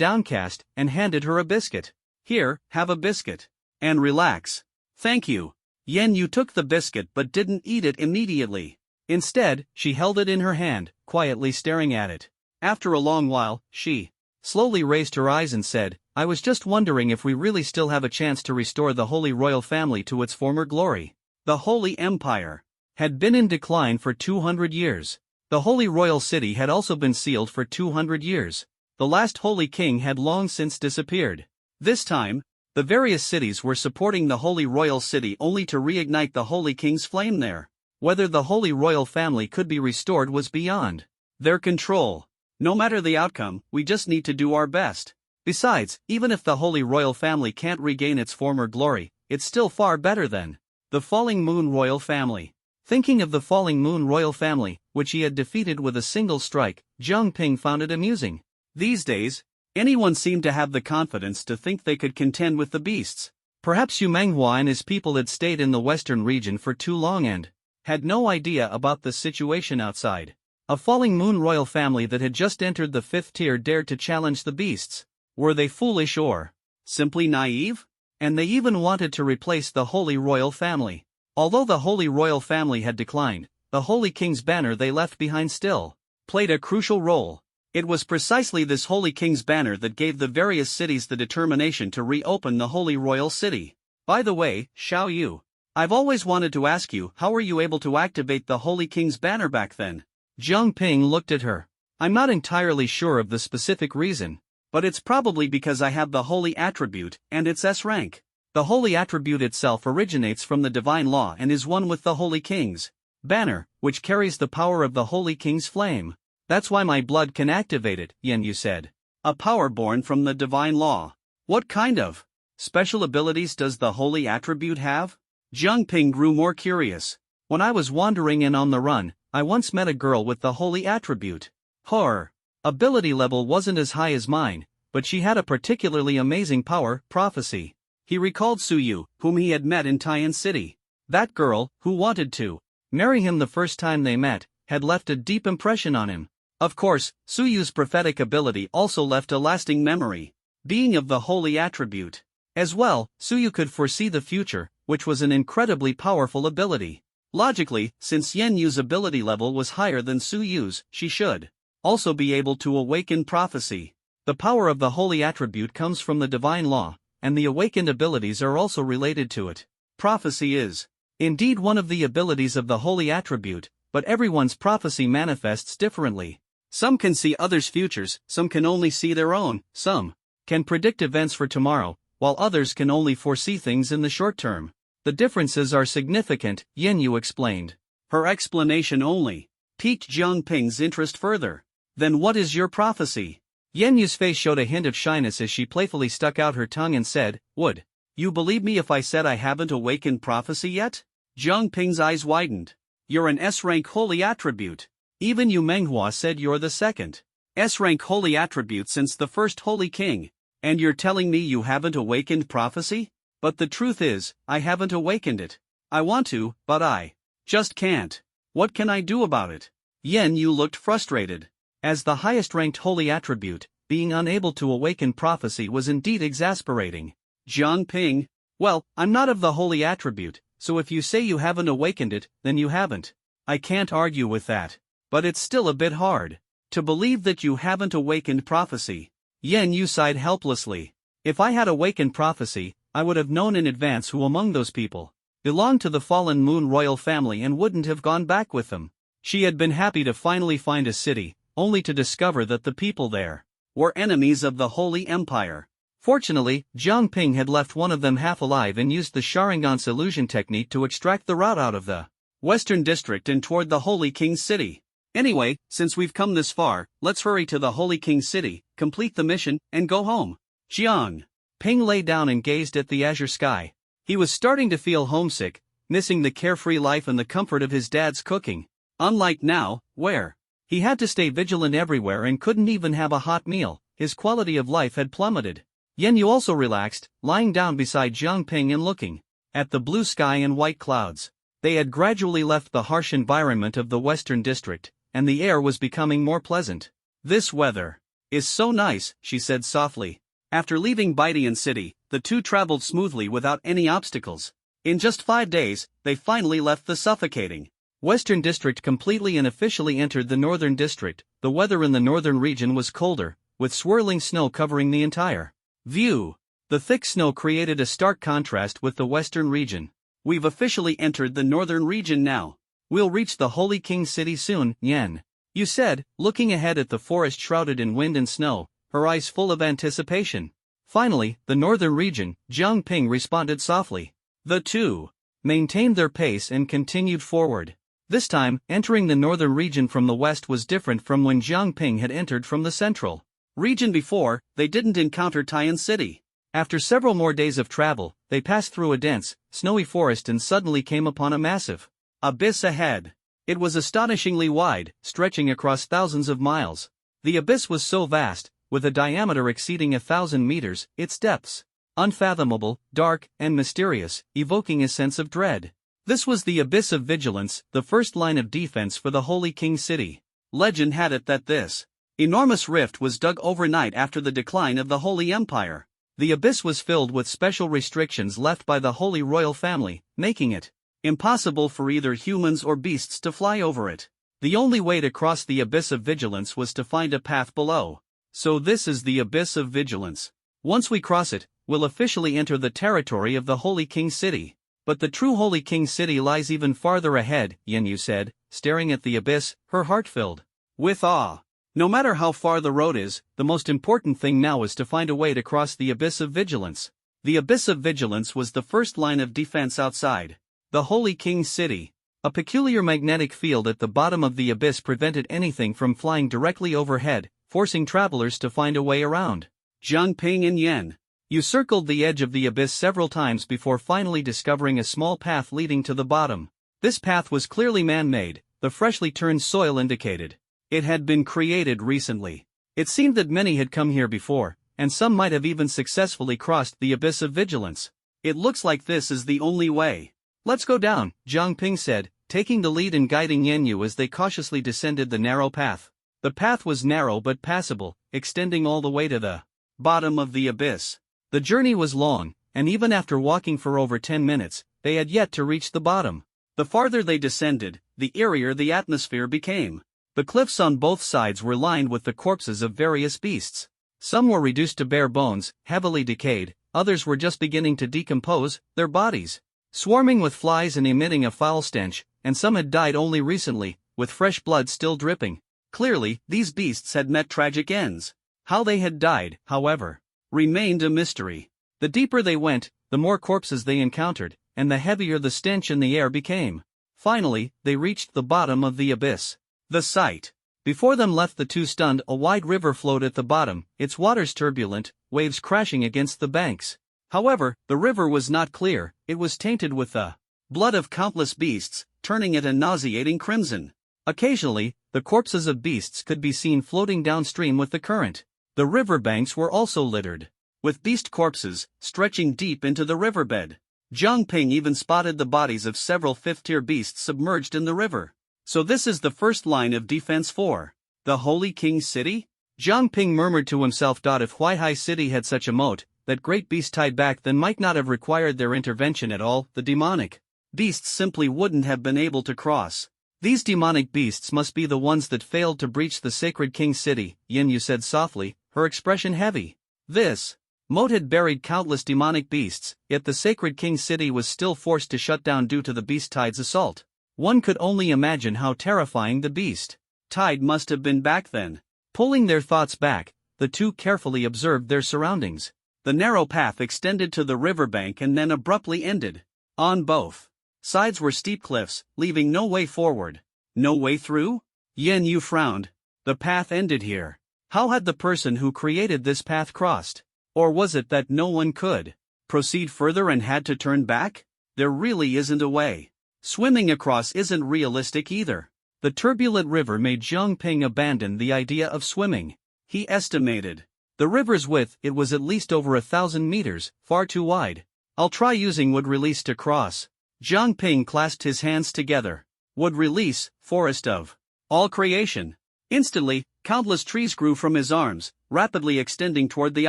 downcast, and handed her a biscuit. Here, have a biscuit. And relax. Thank you. Yen Yu took the biscuit but didn't eat it immediately. Instead, she held it in her hand, quietly staring at it. After a long while, she slowly raised her eyes and said, I was just wondering if we really still have a chance to restore the Holy Royal Family to its former glory. The Holy Empire had been in decline for 200 years. The Holy Royal City had also been sealed for 200 years. The last Holy King had long since disappeared. This time, the various cities were supporting the Holy Royal City only to reignite the Holy King's flame there. Whether the Holy Royal Family could be restored was beyond their control. No matter the outcome, we just need to do our best. Besides, even if the Holy Royal Family can't regain its former glory, it's still far better than the Falling Moon Royal Family. Thinking of the Falling Moon Royal Family, which he had defeated with a single strike, Jiang Ping found it amusing. These days, anyone seemed to have the confidence to think they could contend with the beasts. Perhaps Yu Menghua and his people had stayed in the western region for too long and had no idea about the situation outside. A Falling Moon Royal Family that had just entered the 5th tier dared to challenge the beasts. Were they foolish or simply naive? And they even wanted to replace the Holy Royal Family. Although the Holy Royal Family had declined, the Holy King's banner they left behind still played a crucial role. It was precisely this Holy King's banner that gave the various cities the determination to reopen the Holy Royal City. By the way, Xiao Yu, I've always wanted to ask you, how were you able to activate the Holy King's banner back then? Jiang Ping looked at her. I'm not entirely sure of the specific reason, but it's probably because I have the Holy Attribute, and it's S rank. The Holy Attribute itself originates from the Divine Law and is one with the Holy King's banner, which carries the power of the Holy King's flame. That's why my blood can activate it, Yen Yu said. A power born from the Divine Law. What kind of special abilities does the Holy Attribute have? Jiang Ping grew more curious. When I was wandering and on the run, I once met a girl with the Holy Attribute. Her ability level wasn't as high as mine, but she had a particularly amazing power, prophecy. He recalled Suyu, whom he had met in Taiyan City. That girl, who wanted to marry him the first time they met, had left a deep impression on him. Of course, Suyu's prophetic ability also left a lasting memory, being of the Holy Attribute. As well, Suyu could foresee the future, which was an incredibly powerful ability. Logically, since Yen Yu's ability level was higher than Suyu's, she should also be able to awaken prophecy. The power of the Holy Attribute comes from the Divine Law, and the awakened abilities are also related to it. Prophecy is indeed one of the abilities of the Holy Attribute, but everyone's prophecy manifests differently. Some can see others' futures, some can only see their own, some can predict events for tomorrow, while others can only foresee things in the short term. The differences are significant, Yen Yu explained. Her explanation only piqued Jiang Ping's interest further. Then what is your prophecy? Yen Yu's face showed a hint of shyness as she playfully stuck out her tongue and said, Would you believe me if I said I haven't awakened prophecy yet? Jiang Ping's eyes widened. You're an S-rank holy attribute. Even Yu Menghua said you're the second S-rank holy attribute since the first holy king. And you're telling me you haven't awakened prophecy? But the truth is, I haven't awakened it. I want to, but I just can't. What can I do about it? Yen Yu looked frustrated. As the highest-ranked holy attribute, being unable to awaken prophecy was indeed exasperating. Jiang Ping, well, I'm not of the holy attribute, so if you say you haven't awakened it, then you haven't. I can't argue with that. But it's still a bit hard to believe that you haven't awakened prophecy. Yen Yu sighed helplessly. If I had awakened prophecy, I would have known in advance who among those people belonged to the fallen Moon royal family and wouldn't have gone back with them. She had been happy to finally find a city, only to discover that the people there were enemies of the Holy Empire. Fortunately, Jiang Ping had left one of them half alive and used the Sharingan's illusion technique to extract the route out of the Western District and toward the Holy King's city. Anyway, since we've come this far, let's hurry to the Holy King's city, complete the mission, and go home. Jiang Ping lay down and gazed at the azure sky. He was starting to feel homesick, missing the carefree life and the comfort of his dad's cooking. Unlike now, where he had to stay vigilant everywhere and couldn't even have a hot meal, his quality of life had plummeted. Yen Yu also relaxed, lying down beside Jiang Ping and looking at the blue sky and white clouds. They had gradually left the harsh environment of the Western District, and the air was becoming more pleasant. This weather is so nice, she said softly. After leaving Baidian City, the two traveled smoothly without any obstacles. In just 5 days, they finally left the suffocating Western District completely and officially entered the Northern District. The weather in the northern region was colder, with swirling snow covering the entire view. The thick snow created a stark contrast with the western region. We've officially entered the northern region now. We'll reach the Holy King city soon, Yen Yu said, looking ahead at the forest shrouded in wind and snow, her eyes full of anticipation. Finally, the northern region, Jiang Ping responded softly. The two maintained their pace and continued forward. This time, entering the northern region from the west was different from when Jiang Ping had entered from the central region before. They didn't encounter Taiyan City. After several more days of travel, they passed through a dense, snowy forest and suddenly came upon a massive abyss ahead. It was astonishingly wide, stretching across thousands of miles. The abyss was so vast, with a diameter exceeding 1,000 meters, its depths unfathomable, dark, and mysterious, evoking a sense of dread. This was the Abyss of Vigilance, the first line of defense for the Holy King city. Legend had it that this enormous rift was dug overnight after the decline of the Holy Empire. The abyss was filled with special restrictions left by the Holy Royal family, making it impossible for either humans or beasts to fly over it. The only way to cross the Abyss of Vigilance was to find a path below. So this is the Abyss of Vigilance. Once we cross it, we'll officially enter the territory of the Holy King city. But the true Holy King city lies even farther ahead, Yen Yu said, staring at the abyss, her heart filled with awe. No matter how far the road is, the most important thing now is to find a way to cross the Abyss of Vigilance. The Abyss of Vigilance was the first line of defense outside the Holy King city. A peculiar magnetic field at the bottom of the abyss prevented anything from flying directly overhead, forcing travelers to find a way around. Jiang Ping and Yen Yu circled the edge of the abyss several times before finally discovering a small path leading to the bottom. This path was clearly man-made, the freshly turned soil indicated it had been created recently. It seemed that many had come here before, and some might have even successfully crossed the Abyss of Vigilance. It looks like this is the only way. Let's go down, Jiang Ping said, taking the lead and guiding Yen Yu as they cautiously descended the narrow path. The path was narrow but passable, extending all the way to the bottom of the abyss. The journey was long, and even after walking for over 10 minutes, they had yet to reach the bottom. The farther they descended, the eerier the atmosphere became. The cliffs on both sides were lined with the corpses of various beasts. Some were reduced to bare bones, heavily decayed, others were just beginning to decompose, their bodies swarming with flies and emitting a foul stench, and some had died only recently, with fresh blood still dripping. Clearly, these beasts had met tragic ends. How they had died, however, remained a mystery. The deeper they went, the more corpses they encountered, and the heavier the stench in the air became. Finally, they reached the bottom of the abyss. The sight Before them left the two stunned, a wide river flowed at the bottom, its waters turbulent, waves crashing against the banks. However, the river was not clear, it was tainted with the blood of countless beasts, turning it a nauseating crimson. Occasionally, the corpses of beasts could be seen floating downstream with the current. The river banks were also littered with beast corpses, stretching deep into the riverbed. Jiang Ping even spotted the bodies of several fifth-tier beasts submerged in the river. So this is the first line of defense for the Holy King's city? Jiang Ping murmured to himself. If Huaihai City had such a moat, that great beast tied back, then might not have required their intervention at all. The demonic beasts simply wouldn't have been able to cross. These demonic beasts must be the ones that failed to breach the sacred King's city, Yin Yu said softly, her expression heavy. This moat had buried countless demonic beasts, yet the sacred King's city was still forced to shut down due to the beast tide's assault. One could only imagine how terrifying the beast tide must have been back then. Pulling their thoughts back, the two carefully observed their surroundings. The narrow path extended to the riverbank and then abruptly ended. On both sides were steep cliffs, leaving no way forward. No way through? Yen Yu frowned. The path ended here. How had the person who created this path crossed? Or was it that no one could proceed further and had to turn back? There really isn't a way. Swimming across isn't realistic either. The turbulent river made Jiang Ping abandon the idea of swimming. He estimated the river's width. It was at least over 1,000 meters, far too wide. I'll try using wood release to cross. Jiang Ping clasped his hands together. Wood release, forest of all creation. Instantly, countless trees grew from his arms, rapidly extending toward the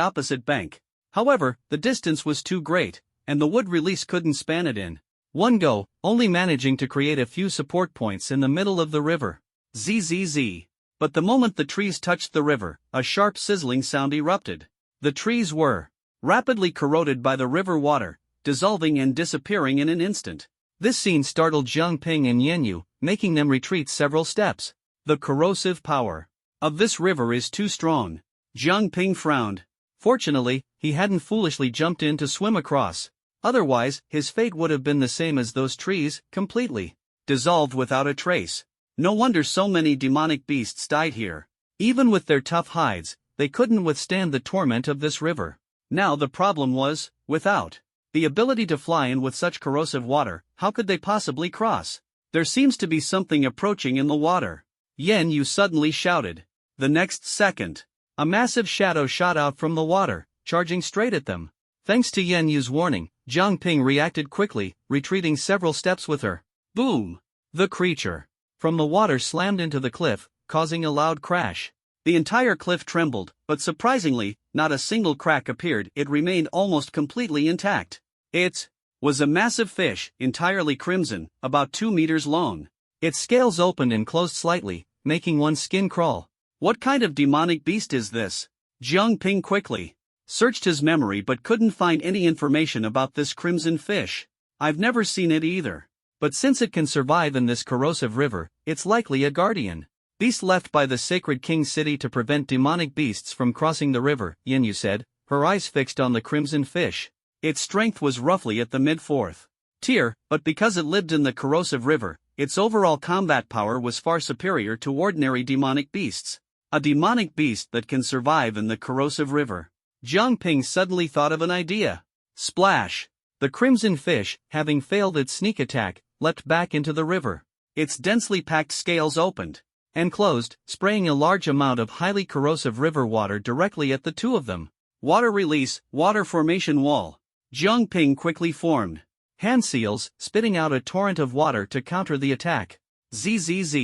opposite bank. However, the distance was too great, and the wood release couldn't span it in one go, only managing to create a few support points in the middle of the river. Zzz. But the moment the trees touched the river, a sharp sizzling sound erupted. The trees were rapidly corroded by the river water, dissolving and disappearing in an instant. This scene startled Jiang Ping and Yen Yu, making them retreat several steps. The corrosive power of this river is too strong. Jiang Ping frowned. Fortunately, he hadn't foolishly jumped in to swim across. Otherwise, his fate would have been the same as those trees, completely dissolved without a trace. No wonder so many demonic beasts died here. Even with their tough hides, they couldn't withstand the torment of this river. Now the problem was, without the ability to fly and with such corrosive water, how could they possibly cross? There seems to be something approaching in the water. Yen Yu suddenly shouted. The next second, a massive shadow shot out from the water, charging straight at them. Thanks to Yen Yu's warning, Jiang Ping reacted quickly, retreating several steps with her. Boom! The creature from the water slammed into the cliff, causing a loud crash. The entire cliff trembled, but surprisingly, not a single crack appeared. It remained almost completely intact. It was a massive fish, entirely crimson, about 2 meters long. Its scales opened and closed slightly, making one's skin crawl. What kind of demonic beast is this? Jiang Ping quickly searched his memory but couldn't find any information about this crimson fish. I've never seen it either. But since it can survive in this corrosive river, it's likely a guardian beast left by the sacred King's city to prevent demonic beasts from crossing the river, Yen Yu said, her eyes fixed on the crimson fish. Its strength was roughly at the mid-4th tier, but because it lived in the corrosive river, its overall combat power was far superior to ordinary demonic beasts. A demonic beast that can survive in the corrosive river. Jiang Ping suddenly thought of an idea. Splash! The crimson fish, having failed its sneak attack, leapt back into the river. Its densely packed scales opened and closed, spraying a large amount of highly corrosive river water directly at the two of them. Water release, water formation wall. Jiang Ping quickly formed hand seals, spitting out a torrent of water to counter the attack. Zzz.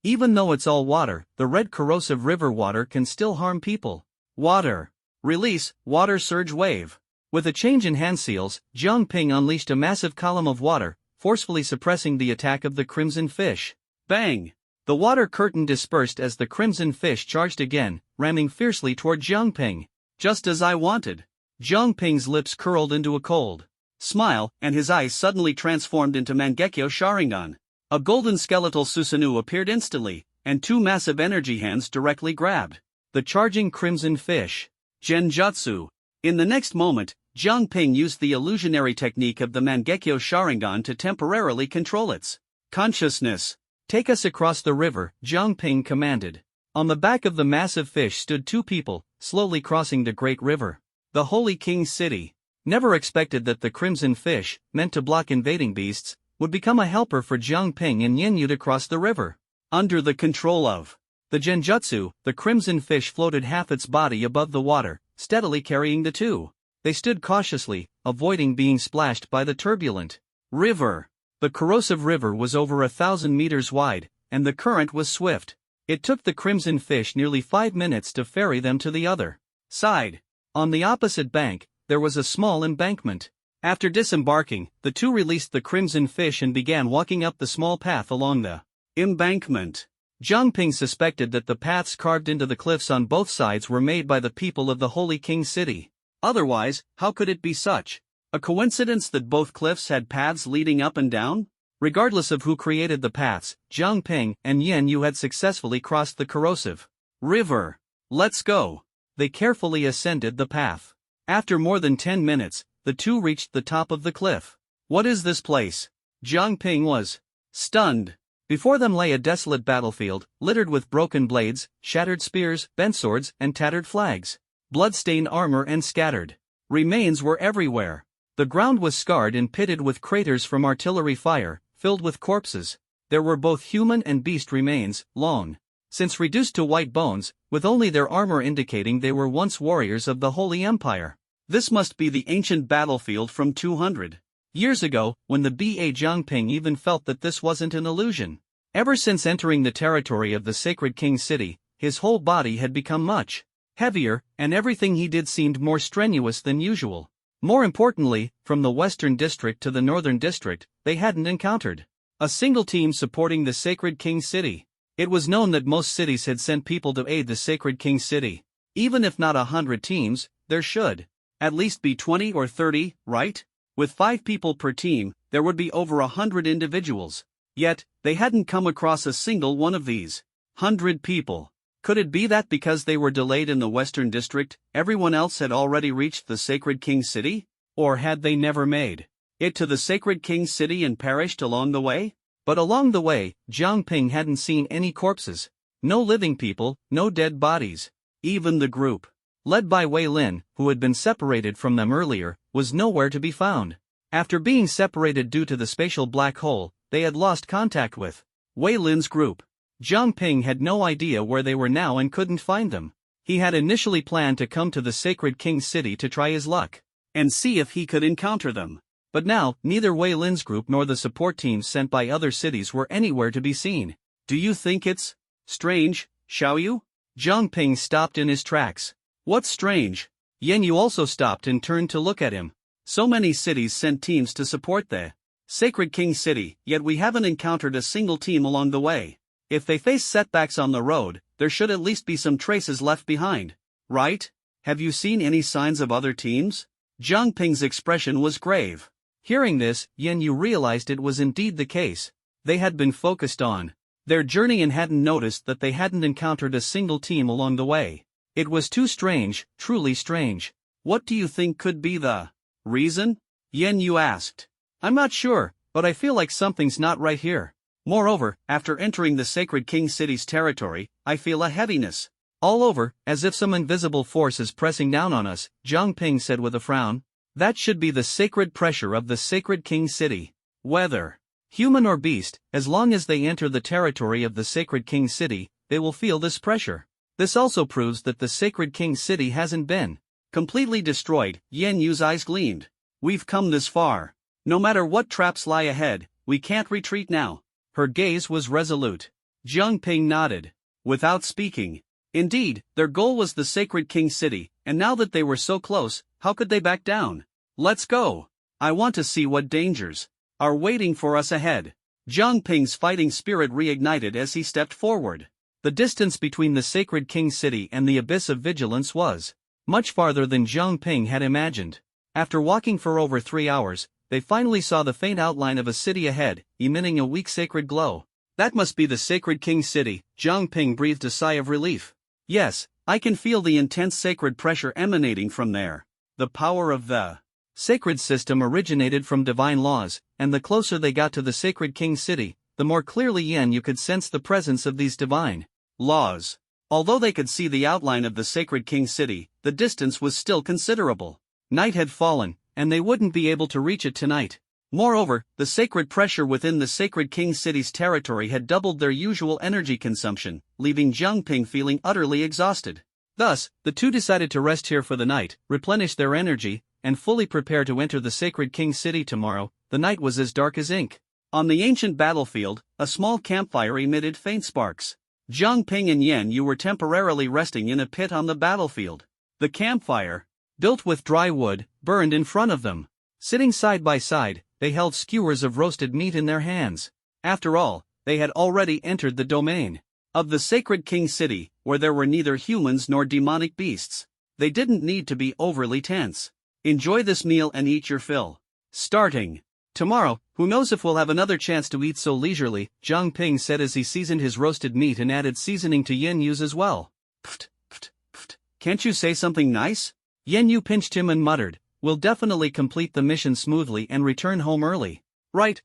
Even though it's all water, the red corrosive river water can still harm people. Water release, water surge wave. With a change in hand seals, Jiang Ping unleashed a massive column of water, forcefully suppressing the attack of the crimson fish. Bang! The water curtain dispersed as the crimson fish charged again, ramming fiercely toward Jiang Ping. Just as I wanted. Jiang Ping's lips curled into a cold smile, and his eyes suddenly transformed into Mangekyo Sharingan. A golden skeletal Susanoo appeared instantly, and 2 massive energy hands directly grabbed the charging crimson fish. Genjutsu. In the next moment, Jiang Ping used the illusionary technique of the Mangekyo Sharingan to temporarily control its consciousness. Take us across the river, Jiang Ping commanded. On the back of the massive fish stood two people, slowly crossing the great river. The Holy King's city. Never expected that the crimson fish, meant to block invading beasts, would become a helper for Jiang Ping and Yen Yu to cross the river. Under the control of the genjutsu, the crimson fish floated half its body above the water, steadily carrying the two. They stood cautiously, avoiding being splashed by the turbulent river. The corrosive river was over 1,000 meters wide, and the current was swift. It took the crimson fish nearly 5 minutes to ferry them to the other side. On the opposite bank, there was a small embankment. After disembarking, the two released the crimson fish and began walking up the small path along the embankment. Jiang Ping suspected that the paths carved into the cliffs on both sides were made by the people of the Holy King city. Otherwise, how could it be such a coincidence that both cliffs had paths leading up and down? Regardless of who created the paths, Jiang Ping and Yen Yu had successfully crossed the corrosive river. Let's go. They carefully ascended the path. After more than 10 minutes, the two reached the top of the cliff. What is this place? Jiang Ping was stunned. Before them lay a desolate battlefield, littered with broken blades, shattered spears, bent swords, and tattered flags. Blood-stained armor and scattered remains were everywhere. The ground was scarred and pitted with craters from artillery fire, filled with corpses. There were both human and beast remains, long since reduced to white bones, with only their armor indicating they were once warriors of the Holy Empire. This must be the ancient battlefield from 200 years ago, when the Jiang Ping even felt that this wasn't an illusion. Ever since entering the territory of the Sacred King City, his whole body had become much heavier, and everything he did seemed more strenuous than usual. More importantly, from the Western District to the Northern District, they hadn't encountered a single team supporting the Sacred King City. It was known that most cities had sent people to aid the Sacred King City. Even if not 100 teams, there should at least be 20 or 30, right? With 5 people per team, there would be over 100 individuals. Yet, they hadn't come across a single one of these 100 people. Could it be that because they were delayed in the Western District, everyone else had already reached the Sacred King City? Or had they never made it to the Sacred King City and perished along the way? But along the way, Jiang Ping hadn't seen any corpses. No living people, no dead bodies. Even the group, led by Wei Lin, who had been separated from them earlier, was nowhere to be found. After being separated due to the spatial black hole, they had lost contact with Wei Lin's group. Jiang Ping had no idea where they were now and couldn't find them. He had initially planned to come to the Sacred King City to try his luck and see if he could encounter them. But now, neither Wei Lin's group nor the support teams sent by other cities were anywhere to be seen. Do you think it's strange, Xiaoyu? Jiang Ping stopped in his tracks. What's strange? Yen Yu also stopped and turned to look at him. So many cities sent teams to support the Sacred King City, yet we haven't encountered a single team along the way. If they face setbacks on the road, there should at least be some traces left behind, right? Have you seen any signs of other teams? Jiang Ping's expression was grave. Hearing this, Yen Yu realized it was indeed the case. They had been focused on their journey and hadn't noticed that they hadn't encountered a single team along the way. It was too strange, truly strange. What do you think could be the reason? Yen Yu asked. I'm not sure, but I feel like something's not right here. Moreover, after entering the Sacred King City's territory, I feel a heaviness all over, as if some invisible force is pressing down on us, Jiang Ping said with a frown. That should be the sacred pressure of the Sacred King City. Whether human or beast, as long as they enter the territory of the Sacred King City, they will feel this pressure. This also proves that the Sacred King City hasn't been completely destroyed. Yen Yu's eyes gleamed. We've come this far. No matter what traps lie ahead, we can't retreat now. Her gaze was resolute. Jiang Ping nodded, without speaking. Indeed, their goal was the Sacred King City, and now that they were so close, how could they back down? Let's go. I want to see what dangers are waiting for us ahead. Jiang Ping's fighting spirit reignited as he stepped forward. The distance between the Sacred King City and the Abyss of Vigilance was much farther than Jiang Ping had imagined. After walking for over 3 hours, they finally saw the faint outline of a city ahead, emitting a weak sacred glow. That must be the Sacred King City. Jiang Ping breathed a sigh of relief. Yes, I can feel the intense sacred pressure emanating from there. The power of the sacred system originated from divine laws, and the closer they got to the Sacred King City, the more clearly Yen Yu could sense the presence of these divine laws. Although they could see the outline of the Sacred King City, the distance was still considerable. Night had fallen, and they wouldn't be able to reach it tonight. Moreover, the sacred pressure within the Sacred King City's territory had doubled their usual energy consumption, leaving Jiang Ping feeling utterly exhausted. Thus, the two decided to rest here for the night, replenish their energy, and fully prepare to enter the Sacred King City tomorrow. The night was as dark as ink. On the ancient battlefield, a small campfire emitted faint sparks. Jiang Ping and Yan Yu were temporarily resting in a pit on the battlefield. The campfire, built with dry wood, burned in front of them. Sitting side by side, they held skewers of roasted meat in their hands. After all, they had already entered the domain of the Sacred King City, where there were neither humans nor demonic beasts. They didn't need to be overly tense. Enjoy this meal and eat your fill. Starting tomorrow, who knows if we'll have another chance to eat so leisurely, Jiang Ping said as he seasoned his roasted meat and added seasoning to Yan Yu's as well. Pft, pft, pft. Can't you say something nice? Yan Yu pinched him and muttered, "We'll definitely complete the mission smoothly and return home early." Right,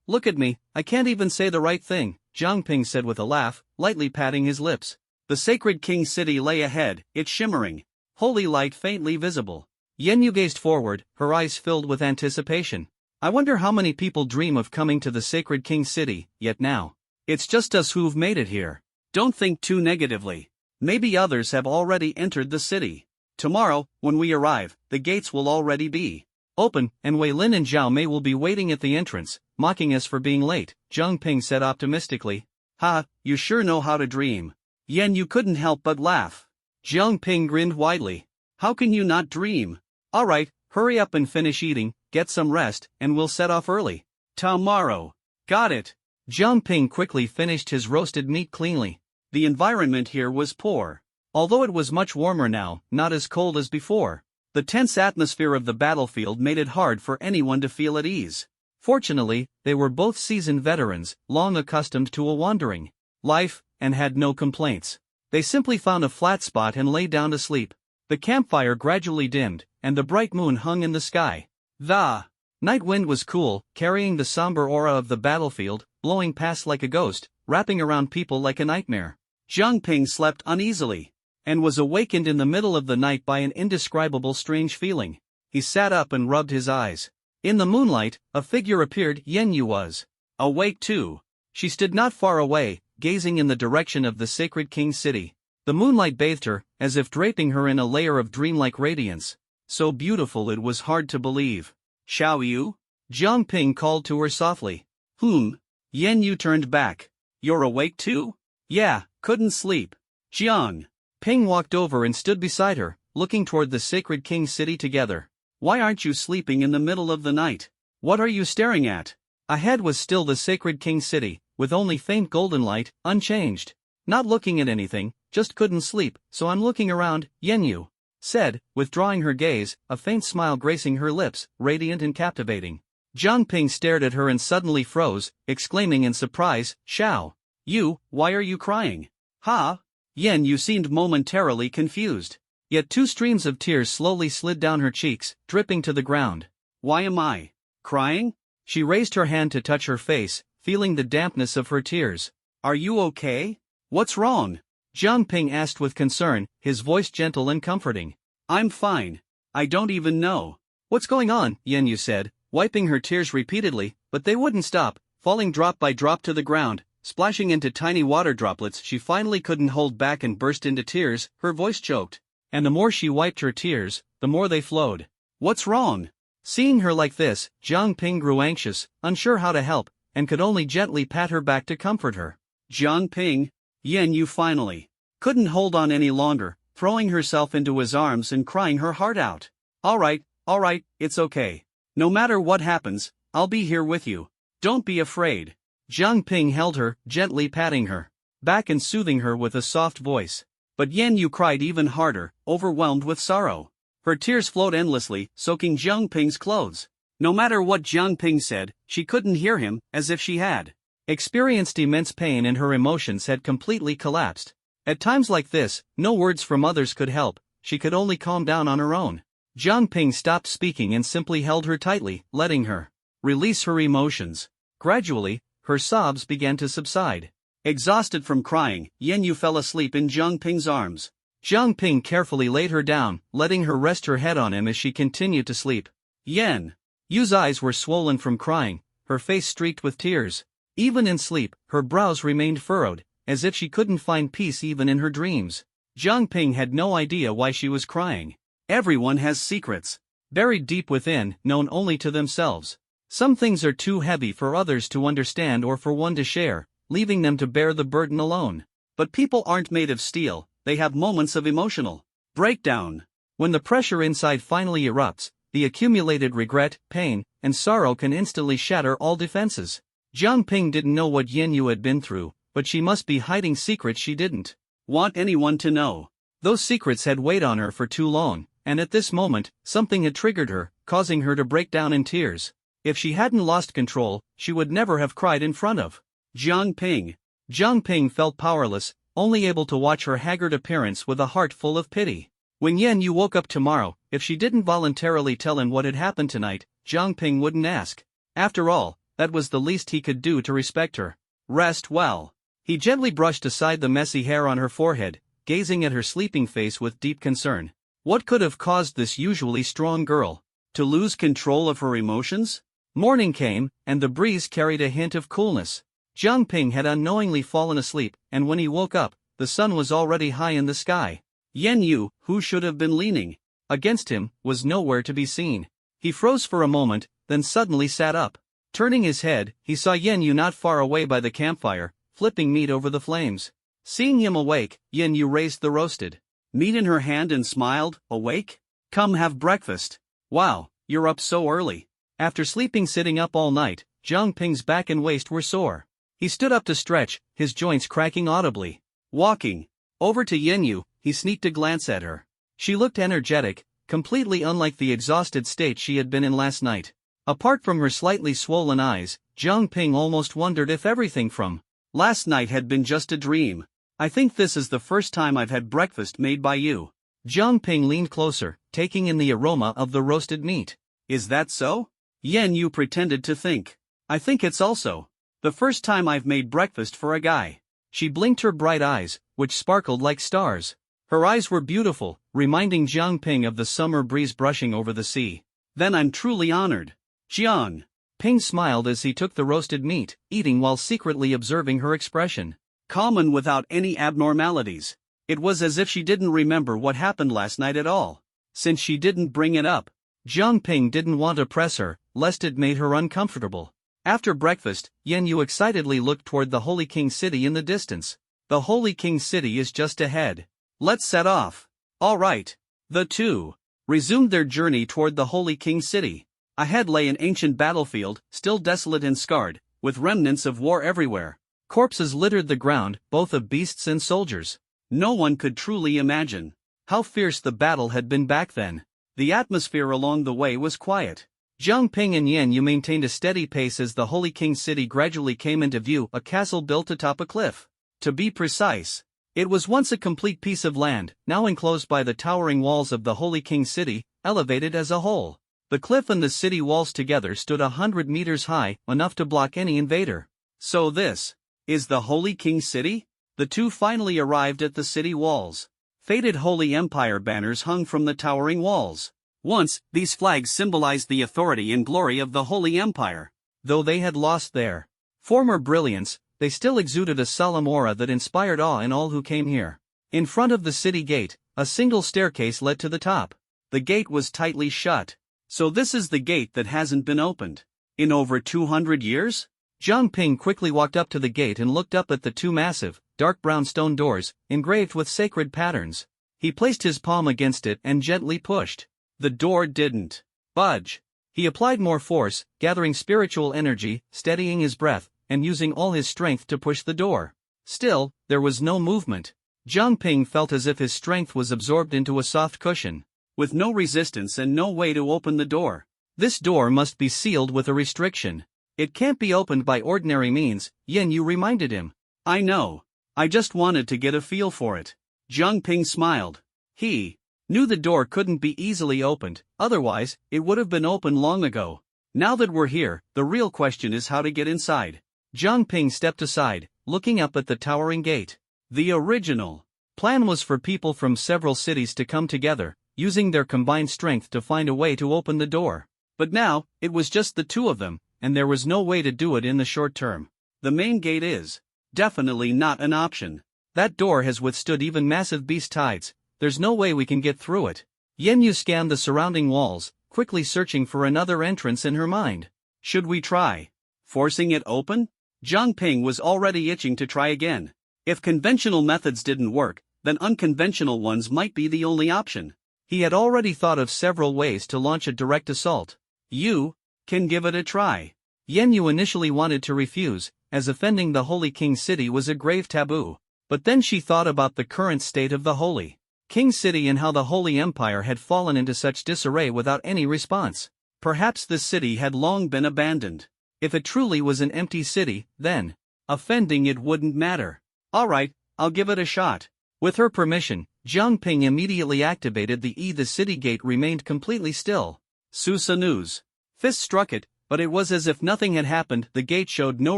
look at me, I can't even say the right thing, Jiang Ping said with a laugh, lightly patting his lips. The Sacred King City lay ahead, its shimmering, holy light faintly visible. Yan Yu gazed forward, her eyes filled with anticipation. I wonder how many people dream of coming to the Sacred King City, yet now it's just us who've made it here. Don't think too negatively. Maybe others have already entered the city. Tomorrow, when we arrive, the gates will already be open, and Wei Lin and Zhao Mei will be waiting at the entrance, mocking us for being late, Jiang Ping said optimistically. Ha, you sure know how to dream. Yan Yu couldn't help but laugh. Jiang Ping grinned widely. How can you not dream? Alright, hurry up and finish eating, get some rest, and we'll set off early. Tomorrow. Got it. Jiang Ping quickly finished his roasted meat cleanly. The environment here was poor. Although it was much warmer now, not as cold as before. The tense atmosphere of the battlefield made it hard for anyone to feel at ease. Fortunately, they were both seasoned veterans, long accustomed to a wandering life, and had no complaints. They simply found a flat spot and lay down to sleep. The campfire gradually dimmed, and the bright moon hung in the sky. The night wind was cool, carrying the somber aura of the battlefield, blowing past like a ghost, wrapping around people like a nightmare. Jiang Ping slept uneasily, and was awakened in the middle of the night by an indescribable strange feeling. He sat up and rubbed his eyes. In the moonlight, a figure appeared. Yan Yu was awake too. She stood not far away, gazing in the direction of the Sacred King City. The moonlight bathed her, as if draping her in a layer of dreamlike radiance. So beautiful it was hard to believe. Xiao Yu? Jiang Ping called to her softly. Yan Yu turned back. You're awake too? Yeah, couldn't sleep. Jiang Ping walked over and stood beside her, looking toward the Sacred King City together. Why aren't you sleeping in the middle of the night? What are you staring at? Ahead was still the Sacred King City, with only faint golden light, unchanged. Not looking at anything, just couldn't sleep, so I'm looking around, Yan Yu said, withdrawing her gaze, a faint smile gracing her lips, radiant and captivating. Jiang Ping stared at her and suddenly froze, exclaiming in surprise, Xiao Yu, why are you crying? Ha? Yan Yu seemed momentarily confused. Yet 2 streams of tears slowly slid down her cheeks, dripping to the ground. Why am I crying? She raised her hand to touch her face, feeling the dampness of her tears. Are you okay? What's wrong? Jiang Ping asked with concern, his voice gentle and comforting. I'm fine. I don't even know. What's going on? Yan Yu said, wiping her tears repeatedly, but they wouldn't stop, falling drop by drop to the ground. Splashing into tiny water droplets, she finally couldn't hold back and burst into tears, her voice choked. And the more she wiped her tears, the more they flowed. What's wrong? Seeing her like this, Jiang Ping grew anxious, unsure how to help, and could only gently pat her back to comfort her. Jiang Ping? Yan Yu finally couldn't hold on any longer, throwing herself into his arms and crying her heart out. Alright, it's okay. No matter what happens, I'll be here with you. Don't be afraid. Jiang Ping held her, gently patting her back and soothing her with a soft voice. But Yan Yu cried even harder, overwhelmed with sorrow. Her tears flowed endlessly, soaking Jiang Ping's clothes. No matter what Jiang Ping said, she couldn't hear him, as if she had experienced immense pain and her emotions had completely collapsed. At times like this, no words from others could help, she could only calm down on her own. Jiang Ping stopped speaking and simply held her tightly, letting her release her emotions. Gradually, her sobs began to subside. Exhausted from crying, Yan Yu fell asleep in Jiang Ping's arms. Jiang Ping carefully laid her down, letting her rest her head on him as she continued to sleep. Yan Yu's eyes were swollen from crying, her face streaked with tears. Even in sleep, her brows remained furrowed, as if she couldn't find peace even in her dreams. Jiang Ping had no idea why she was crying. Everyone has secrets, buried deep within, known only to themselves. Some things are too heavy for others to understand or for one to share, leaving them to bear the burden alone. But people aren't made of steel, they have moments of emotional breakdown. When the pressure inside finally erupts, the accumulated regret, pain, and sorrow can instantly shatter all defenses. Jiang Ping didn't know what Yan Yu had been through, but she must be hiding secrets she didn't want anyone to know. Those secrets had weighed on her for too long, and at this moment, something had triggered her, causing her to break down in tears. If she hadn't lost control, she would never have cried in front of Jiang Ping. Jiang Ping felt powerless, only able to watch her haggard appearance with a heart full of pity. When Yan Yu woke up tomorrow, if she didn't voluntarily tell him what had happened tonight, Jiang Ping wouldn't ask. After all, that was the least he could do to respect her. Rest well. He gently brushed aside the messy hair on her forehead, gazing at her sleeping face with deep concern. What could have caused this usually strong girl to lose control of her emotions? Morning came, and the breeze carried a hint of coolness. Jiang Ping had unknowingly fallen asleep, and when he woke up, the sun was already high in the sky. Yan Yu, who should have been leaning against him, was nowhere to be seen. He froze for a moment, then suddenly sat up. Turning his head, he saw Yan Yu not far away by the campfire, flipping meat over the flames. Seeing him awake, Yan Yu raised the roasted meat in her hand and smiled. Awake? Come have breakfast. Wow, you're up so early. After sleeping sitting up all night, Jiang Ping's back and waist were sore. He stood up to stretch, his joints cracking audibly. Walking over to Yan Yu, he sneaked a glance at her. She looked energetic, completely unlike the exhausted state she had been in last night. Apart from her slightly swollen eyes, Jiang Ping almost wondered if everything from last night had been just a dream. I think this is the first time I've had breakfast made by you. Jiang Ping leaned closer, taking in the aroma of the roasted meat. Is that so? Yan Yu pretended to think. I think it's also the first time I've made breakfast for a guy. She blinked her bright eyes, which sparkled like stars. Her eyes were beautiful, reminding Jiang Ping of the summer breeze brushing over the sea. Then I'm truly honored. Jiang Ping smiled as he took the roasted meat, eating while secretly observing her expression. Calm and without any abnormalities. It was as if she didn't remember what happened last night at all. Since she didn't bring it up, Jiang Ping didn't want to press her, lest it made her uncomfortable. After breakfast, Yan Yu excitedly looked toward the Holy King City in the distance. The Holy King City is just ahead. Let's set off. All right. The two resumed their journey toward the Holy King City. Ahead lay an ancient battlefield, still desolate and scarred, with remnants of war everywhere. Corpses littered the ground, both of beasts and soldiers. No one could truly imagine how fierce the battle had been back then. The atmosphere along the way was quiet. Jiang Ping and Yan Yu maintained a steady pace as the Holy King City gradually came into view, a castle built atop a cliff. To be precise, it was once a complete piece of land, now enclosed by the towering walls of the Holy King City, elevated as a whole. The cliff and the city walls together stood 100 meters high, enough to block any invader. So this is the Holy King City? The two finally arrived at the city walls. Faded Holy Empire banners hung from the towering walls. Once, these flags symbolized the authority and glory of the Holy Empire. Though they had lost their former brilliance, they still exuded a solemn aura that inspired awe in all who came here. In front of the city gate, a single staircase led to the top. The gate was tightly shut. So this is the gate that hasn't been opened in over 200 years? Jiang Ping quickly walked up to the gate and looked up at the two massive, dark brown stone doors, engraved with sacred patterns. He placed his palm against it and gently pushed. The door didn't budge. He applied more force, gathering spiritual energy, steadying his breath, and using all his strength to push the door. Still, there was no movement. Jiang Ping felt as if his strength was absorbed into a soft cushion, with no resistance and no way to open the door. This door must be sealed with a restriction. It can't be opened by ordinary means, Yan Yu reminded him. I know. I just wanted to get a feel for it. Jiang Ping smiled. He knew the door couldn't be easily opened, otherwise, it would have been open long ago. Now that we're here, the real question is how to get inside. Jiang Ping stepped aside, looking up at the towering gate. The original plan was for people from several cities to come together, using their combined strength to find a way to open the door. But now, it was just the two of them, and there was no way to do it in the short term. The main gate is definitely not an option. That door has withstood even massive beast tides. There's no way we can get through it. Yenyu scanned the surrounding walls, quickly searching for another entrance in her mind. Should we try forcing it open? Jiang Ping was already itching to try again. If conventional methods didn't work, then unconventional ones might be the only option. He had already thought of several ways to launch a direct assault. You can give it a try. Yenyu initially wanted to refuse, as offending the Holy King City was a grave taboo. But then she thought about the current state of the Holy King City and how the Holy Empire had fallen into such disarray without any response. Perhaps this city had long been abandoned. If it truly was an empty city, then offending it wouldn't matter. Alright, I'll give it a shot. With her permission, Jiang Ping immediately activated the city gate remained completely still. Susanu's fist struck it, but it was as if nothing had happened. The gate showed no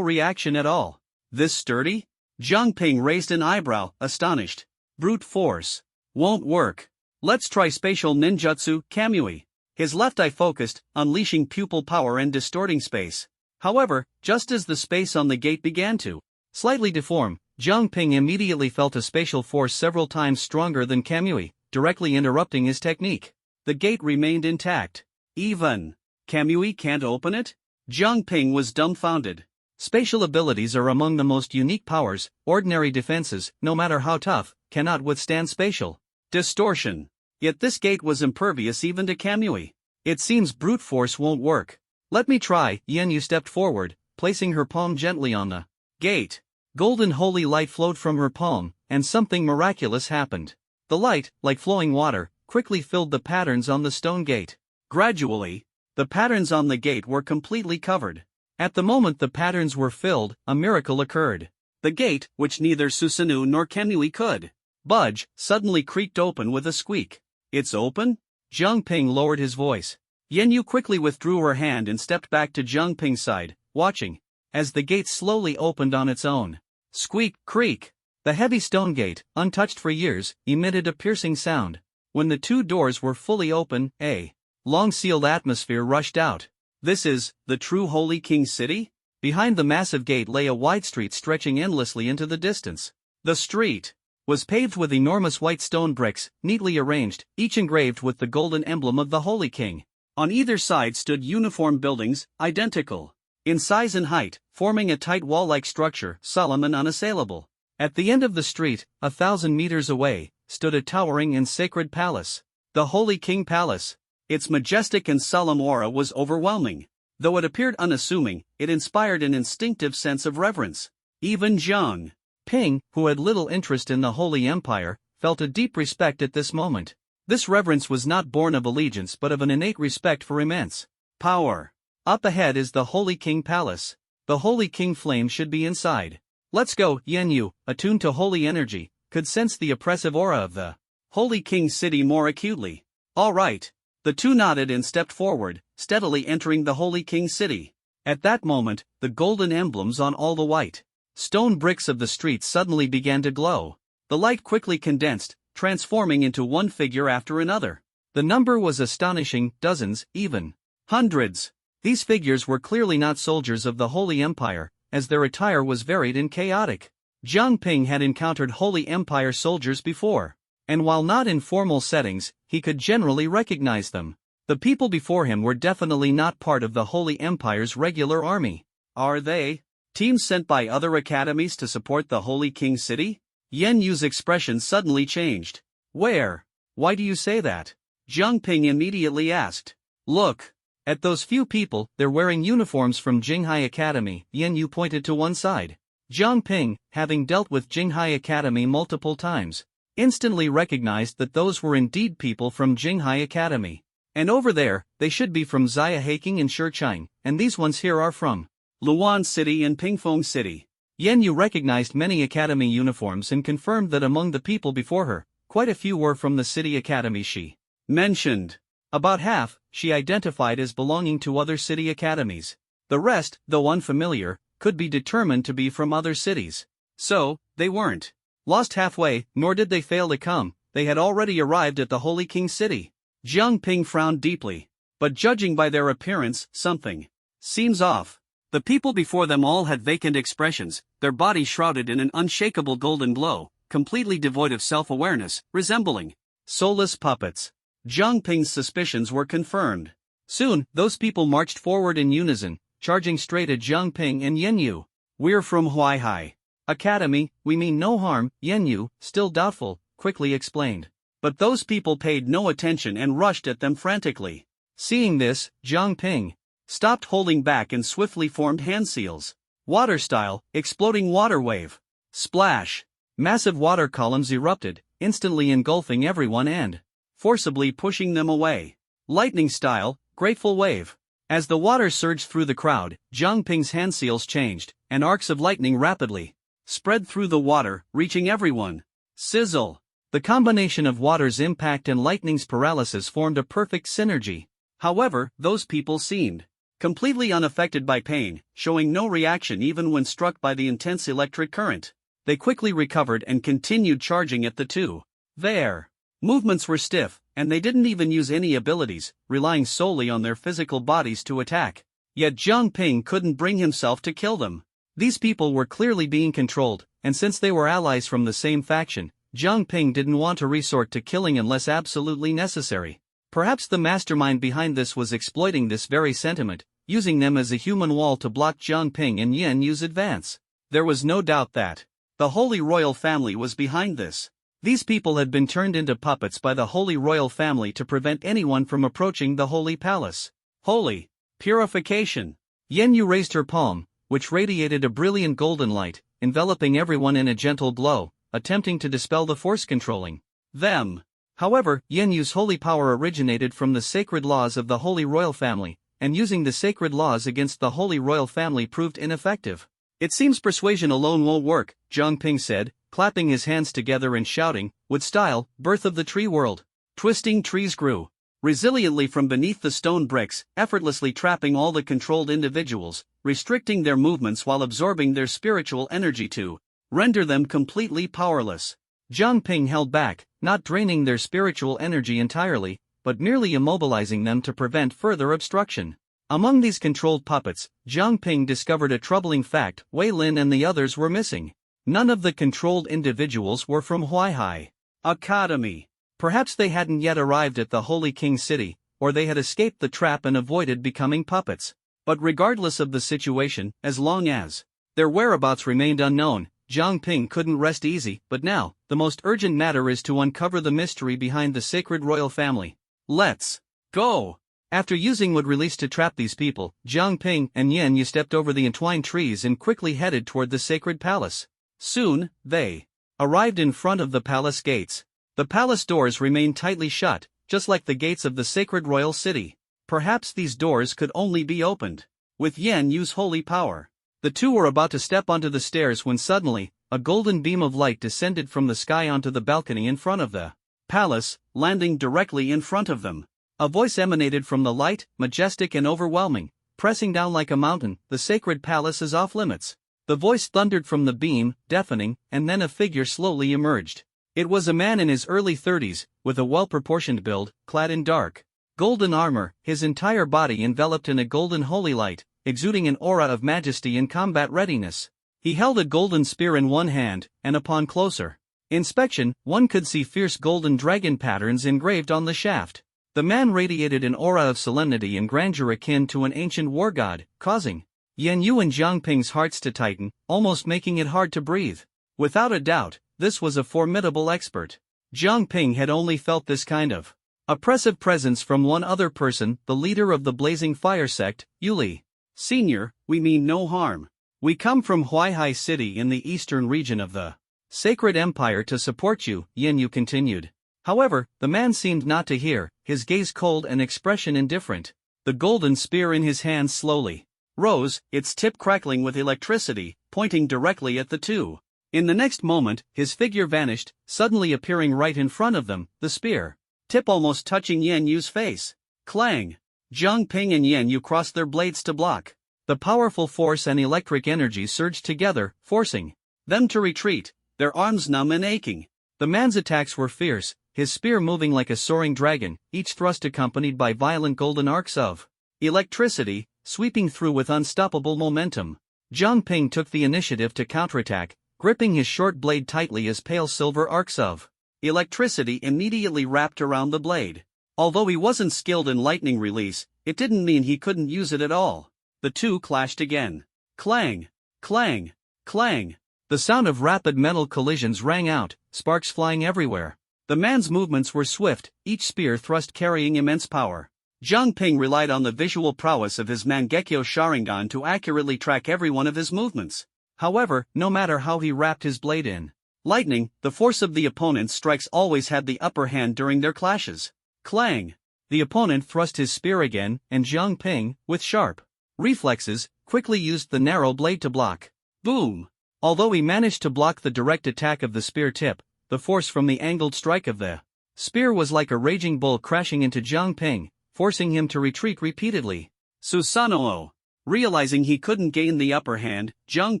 reaction at all. This sturdy? Jiang Ping raised an eyebrow, astonished. Brute force won't work. Let's try spatial ninjutsu, Kamui. His left eye focused, unleashing pupil power and distorting space. However, just as the space on the gate began to slightly deform, Jiang Ping immediately felt a spatial force several times stronger than Kamui, directly interrupting his technique. The gate remained intact. Even Kamui can't open it? Jiang Ping was dumbfounded. Spatial abilities are among the most unique powers. Ordinary defenses, no matter how tough, cannot withstand spatial distortion. Yet this gate was impervious even to Kamui. It seems brute force won't work. Let me try. Yenyu stepped forward, placing her palm gently on the gate. Golden holy light flowed from her palm, and something miraculous happened. The light, like flowing water, quickly filled the patterns on the stone gate. Gradually, the patterns on the gate were completely covered. At the moment the patterns were filled, a miracle occurred. The gate, which neither Susanoo nor Kamui could budge, suddenly creaked open with a squeak. It's open? Jiang Ping lowered his voice. Yenyu quickly withdrew her hand and stepped back to Jiang Ping's side, watching as the gate slowly opened on its own. Squeak, creak. The heavy stone gate, untouched for years, emitted a piercing sound. When the two doors were fully open, a long-sealed atmosphere rushed out. This is the true Holy King City? Behind the massive gate lay a wide street stretching endlessly into the distance. The street was paved with enormous white stone bricks, neatly arranged, each engraved with the golden emblem of the Holy King. On either side stood uniform buildings, identical in size and height, forming a tight wall-like structure, solemn and unassailable. At the end of the street, 1,000 meters away, stood a towering and sacred palace. The Holy King Palace. Its majestic and solemn aura was overwhelming. Though it appeared unassuming, it inspired an instinctive sense of reverence. Even Jiang Ping, who had little interest in the Holy Empire, felt a deep respect at this moment. This reverence was not born of allegiance but of an innate respect for immense power. Up ahead is the Holy King Palace. The Holy King flame should be inside. Let's go. Yenyu, attuned to holy energy, could sense the oppressive aura of the Holy King City more acutely. All right. The two nodded and stepped forward, steadily entering the Holy King City. At that moment, the golden emblems on all the white stone bricks of the streets suddenly began to glow. The light quickly condensed, transforming into one figure after another. The number was astonishing, dozens, even hundreds. These figures were clearly not soldiers of the Holy Empire, as their attire was varied and chaotic. Jiang Ping had encountered Holy Empire soldiers before, and while not in formal settings, he could generally recognize them. The people before him were definitely not part of the Holy Empire's regular army. Are they teams sent by other academies to support the Holy King City? Yenyu's expression suddenly changed. Where? Why do you say that? Jiang Ping immediately asked. Look at those few people, they're wearing uniforms from Jinghai Academy. Yenyu pointed to one side. Jiang Ping, having dealt with Jinghai Academy multiple times, instantly recognized that those were indeed people from Jinghai Academy. And over there, they should be from Xia Haking and Shichang, and these ones here are from Luan City and Pingfeng City. Yenyu recognized many academy uniforms and confirmed that among the people before her, quite a few were from the city academy she mentioned. About half, she identified as belonging to other city academies. The rest, though unfamiliar, could be determined to be from other cities. So, they weren't lost halfway, nor did they fail to come, they had already arrived at the Holy King City. Jiang Ping frowned deeply. But judging by their appearance, something seems off. The people before them all had vacant expressions, their bodies shrouded in an unshakable golden glow, completely devoid of self-awareness, resembling soulless puppets. Jiang Ping's suspicions were confirmed. Soon, those people marched forward in unison, charging straight at Jiang Ping and Yen Yu. "We're from Huaihai Academy, we mean no harm," Yen Yu, still doubtful, quickly explained. But those people paid no attention and rushed at them frantically. Seeing this, Jiang Ping stopped holding back and swiftly formed hand seals. Water style, exploding water wave. Splash! Massive water columns erupted, instantly engulfing everyone and forcibly pushing them away. Lightning style, grateful wave. As the water surged through the crowd, Jiang Ping's hand seals changed, and arcs of lightning rapidly spread through the water, reaching everyone. Sizzle! The combination of water's impact and lightning's paralysis formed a perfect synergy. However, those people seemed completely unaffected by pain, showing no reaction even when struck by the intense electric current. They quickly recovered and continued charging at the two. Their movements were stiff, and they didn't even use any abilities, relying solely on their physical bodies to attack. Yet Jiang Ping couldn't bring himself to kill them. These people were clearly being controlled, and since they were allies from the same faction, Jiang Ping didn't want to resort to killing unless absolutely necessary. Perhaps the mastermind behind this was exploiting this very sentiment, using them as a human wall to block Jiang Ping and Yen Yu's advance. There was no doubt that the Holy Royal Family was behind this. These people had been turned into puppets by the Holy Royal Family to prevent anyone from approaching the Holy Palace. Holy purification! Yen Yu raised her palm, which radiated a brilliant golden light, enveloping everyone in a gentle glow, attempting to dispel the force controlling them. However, Yen Yu's holy power originated from the sacred laws of the Holy Royal Family, and using the sacred laws against the Holy Royal Family proved ineffective. "It seems persuasion alone won't work," Jiang Ping said, clapping his hands together and shouting, "With style, birth of the tree world." Twisting trees grew resiliently from beneath the stone bricks, effortlessly trapping all the controlled individuals, restricting their movements while absorbing their spiritual energy to render them completely powerless. Jiang Ping held back, not draining their spiritual energy entirely, but merely immobilizing them to prevent further obstruction. Among these controlled puppets, Jiang Ping discovered a troubling fact: Wei Lin and the others were missing. None of the controlled individuals were from Huaihai Academy. Perhaps they hadn't yet arrived at the Holy King City, or they had escaped the trap and avoided becoming puppets. But regardless of the situation, as long as their whereabouts remained unknown, Jiang Ping couldn't rest easy. But now, the most urgent matter is to uncover the mystery behind the sacred royal family. Let's go! After using wood released to trap these people, Jiang Ping and Yen Yu stepped over the entwined trees and quickly headed toward the sacred palace. Soon, they arrived in front of the palace gates. The palace doors remained tightly shut, just like the gates of the sacred royal city. Perhaps these doors could only be opened with Yen Yu's holy power. The two were about to step onto the stairs when suddenly, a golden beam of light descended from the sky onto the balcony in front of the palace, landing directly in front of them. A voice emanated from the light, majestic and overwhelming, pressing down like a mountain. "The sacred palace is off limits." The voice thundered from the beam, deafening, and then a figure slowly emerged. It was a man in his early 30s, with a well-proportioned build, clad in dark golden armor, his entire body enveloped in a golden holy light, exuding an aura of majesty and combat readiness. He held a golden spear in one hand, and upon closer inspection, one could see fierce golden dragon patterns engraved on the shaft. The man radiated an aura of solemnity and grandeur akin to an ancient war god, causing Yen Yu and Jiang Ping's hearts to tighten, almost making it hard to breathe. Without a doubt, this was a formidable expert. Jiang Ping had only felt this kind of oppressive presence from one other person, the leader of the Blazing Fire sect, Yuli. "Senior, we mean no harm. We come from Huaihai City in the eastern region of the Sacred Empire to support you," Yen Yu continued. However, the man seemed not to hear, his gaze cold and expression indifferent. The golden spear in his hand slowly rose, its tip crackling with electricity, pointing directly at the two. In the next moment, his figure vanished, suddenly appearing right in front of them, the spear tip almost touching Yen Yu's face. Clang! Jiang Ping and Yen Yu crossed their blades to block. The powerful force and electric energy surged together, forcing them to retreat, their arms numb and aching. The man's attacks were fierce, his spear moving like a soaring dragon, each thrust accompanied by violent golden arcs of electricity, sweeping through with unstoppable momentum. Jiang Ping took the initiative to counterattack, gripping his short blade tightly as pale silver arcs of electricity immediately wrapped around the blade. Although he wasn't skilled in lightning release, it didn't mean he couldn't use it at all. The two clashed again. Clang! Clang! Clang! The sound of rapid metal collisions rang out, sparks flying everywhere. The man's movements were swift, each spear thrust carrying immense power. Jiang Ping relied on the visual prowess of his Mangekyo Sharingan to accurately track every one of his movements. However, no matter how he wrapped his blade in lightning, the force of the opponent's strikes always had the upper hand during their clashes. Clang! The opponent thrust his spear again, and Jiang Ping, with sharp reflexes, quickly used the narrow blade to block. Boom! Although he managed to block the direct attack of the spear tip, the force from the angled strike of the spear was like a raging bull crashing into Jiang Ping, forcing him to retreat repeatedly. Susanoo! Realizing he couldn't gain the upper hand, Jiang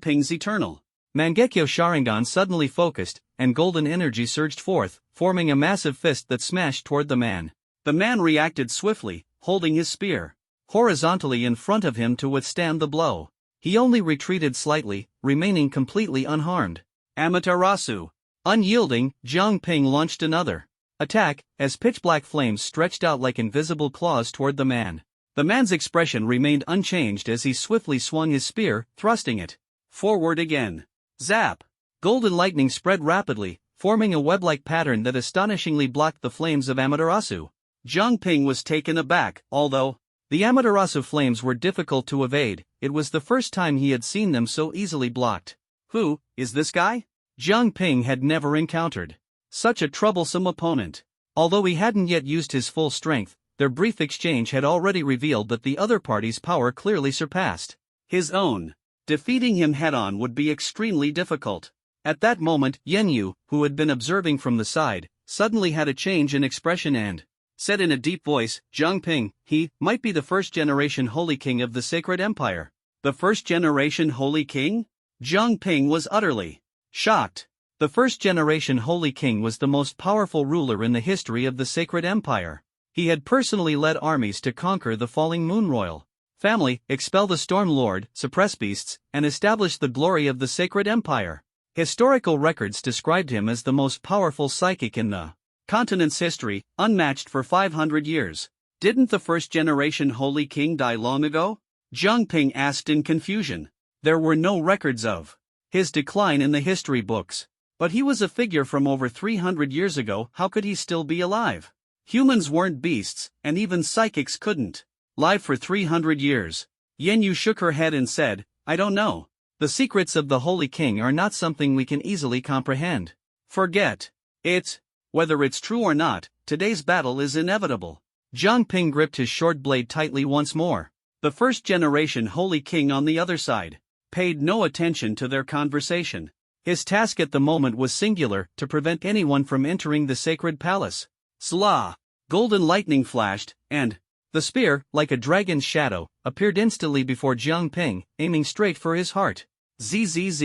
Ping's eternal Mangekyo Sharingan suddenly focused, and golden energy surged forth, forming a massive fist that smashed toward the man. The man reacted swiftly, holding his spear horizontally in front of him to withstand the blow. He only retreated slightly, remaining completely unharmed. Amaterasu! Unyielding, Jiang Ping launched another attack, as pitch-black flames stretched out like invisible claws toward the man. The man's expression remained unchanged as he swiftly swung his spear, thrusting it forward again. Zap! Golden lightning spread rapidly, forming a web-like pattern that astonishingly blocked the flames of Amaterasu. Jiang Ping was taken aback. Although the Amaterasu flames were difficult to evade, it was the first time he had seen them so easily blocked. Who is this guy? Jiang Ping had never encountered such a troublesome opponent. Although he hadn't yet used his full strength, their brief exchange had already revealed that the other party's power clearly surpassed his own. Defeating him head-on would be extremely difficult. At that moment, Yenyu, who had been observing from the side, suddenly had a change in expression and said in a deep voice, Jiang Ping, he might be the first-generation Holy King of the Sacred Empire. The first-generation Holy King? Jiang Ping was utterly shocked. The first-generation Holy King was the most powerful ruler in the history of the Sacred Empire. He had personally led armies to conquer the falling Moon Royal family, expel the Storm Lord, suppress beasts, and establish the glory of the Sacred Empire. Historical records described him as the most powerful psychic in the continent's history, unmatched for 500 years. Didn't the first-generation Holy King die long ago? Jiang Ping asked in confusion. There were no records of his decline in the history books. But he was a figure from over 300 years ago. How could he still be alive? Humans weren't beasts, and even psychics couldn't live for 300 years. Yenyu shook her head and said, I don't know. The secrets of the Holy King are not something we can easily comprehend. Forget it. Whether it's true or not, today's battle is inevitable. Jiang Ping gripped his short blade tightly once more. The first-generation Holy King on the other side paid no attention to their conversation. His task at the moment was singular, to prevent anyone from entering the sacred palace. Sla! Golden lightning flashed, and the spear, like a dragon's shadow, appeared instantly before Jiang Ping, aiming straight for his heart. Zzz.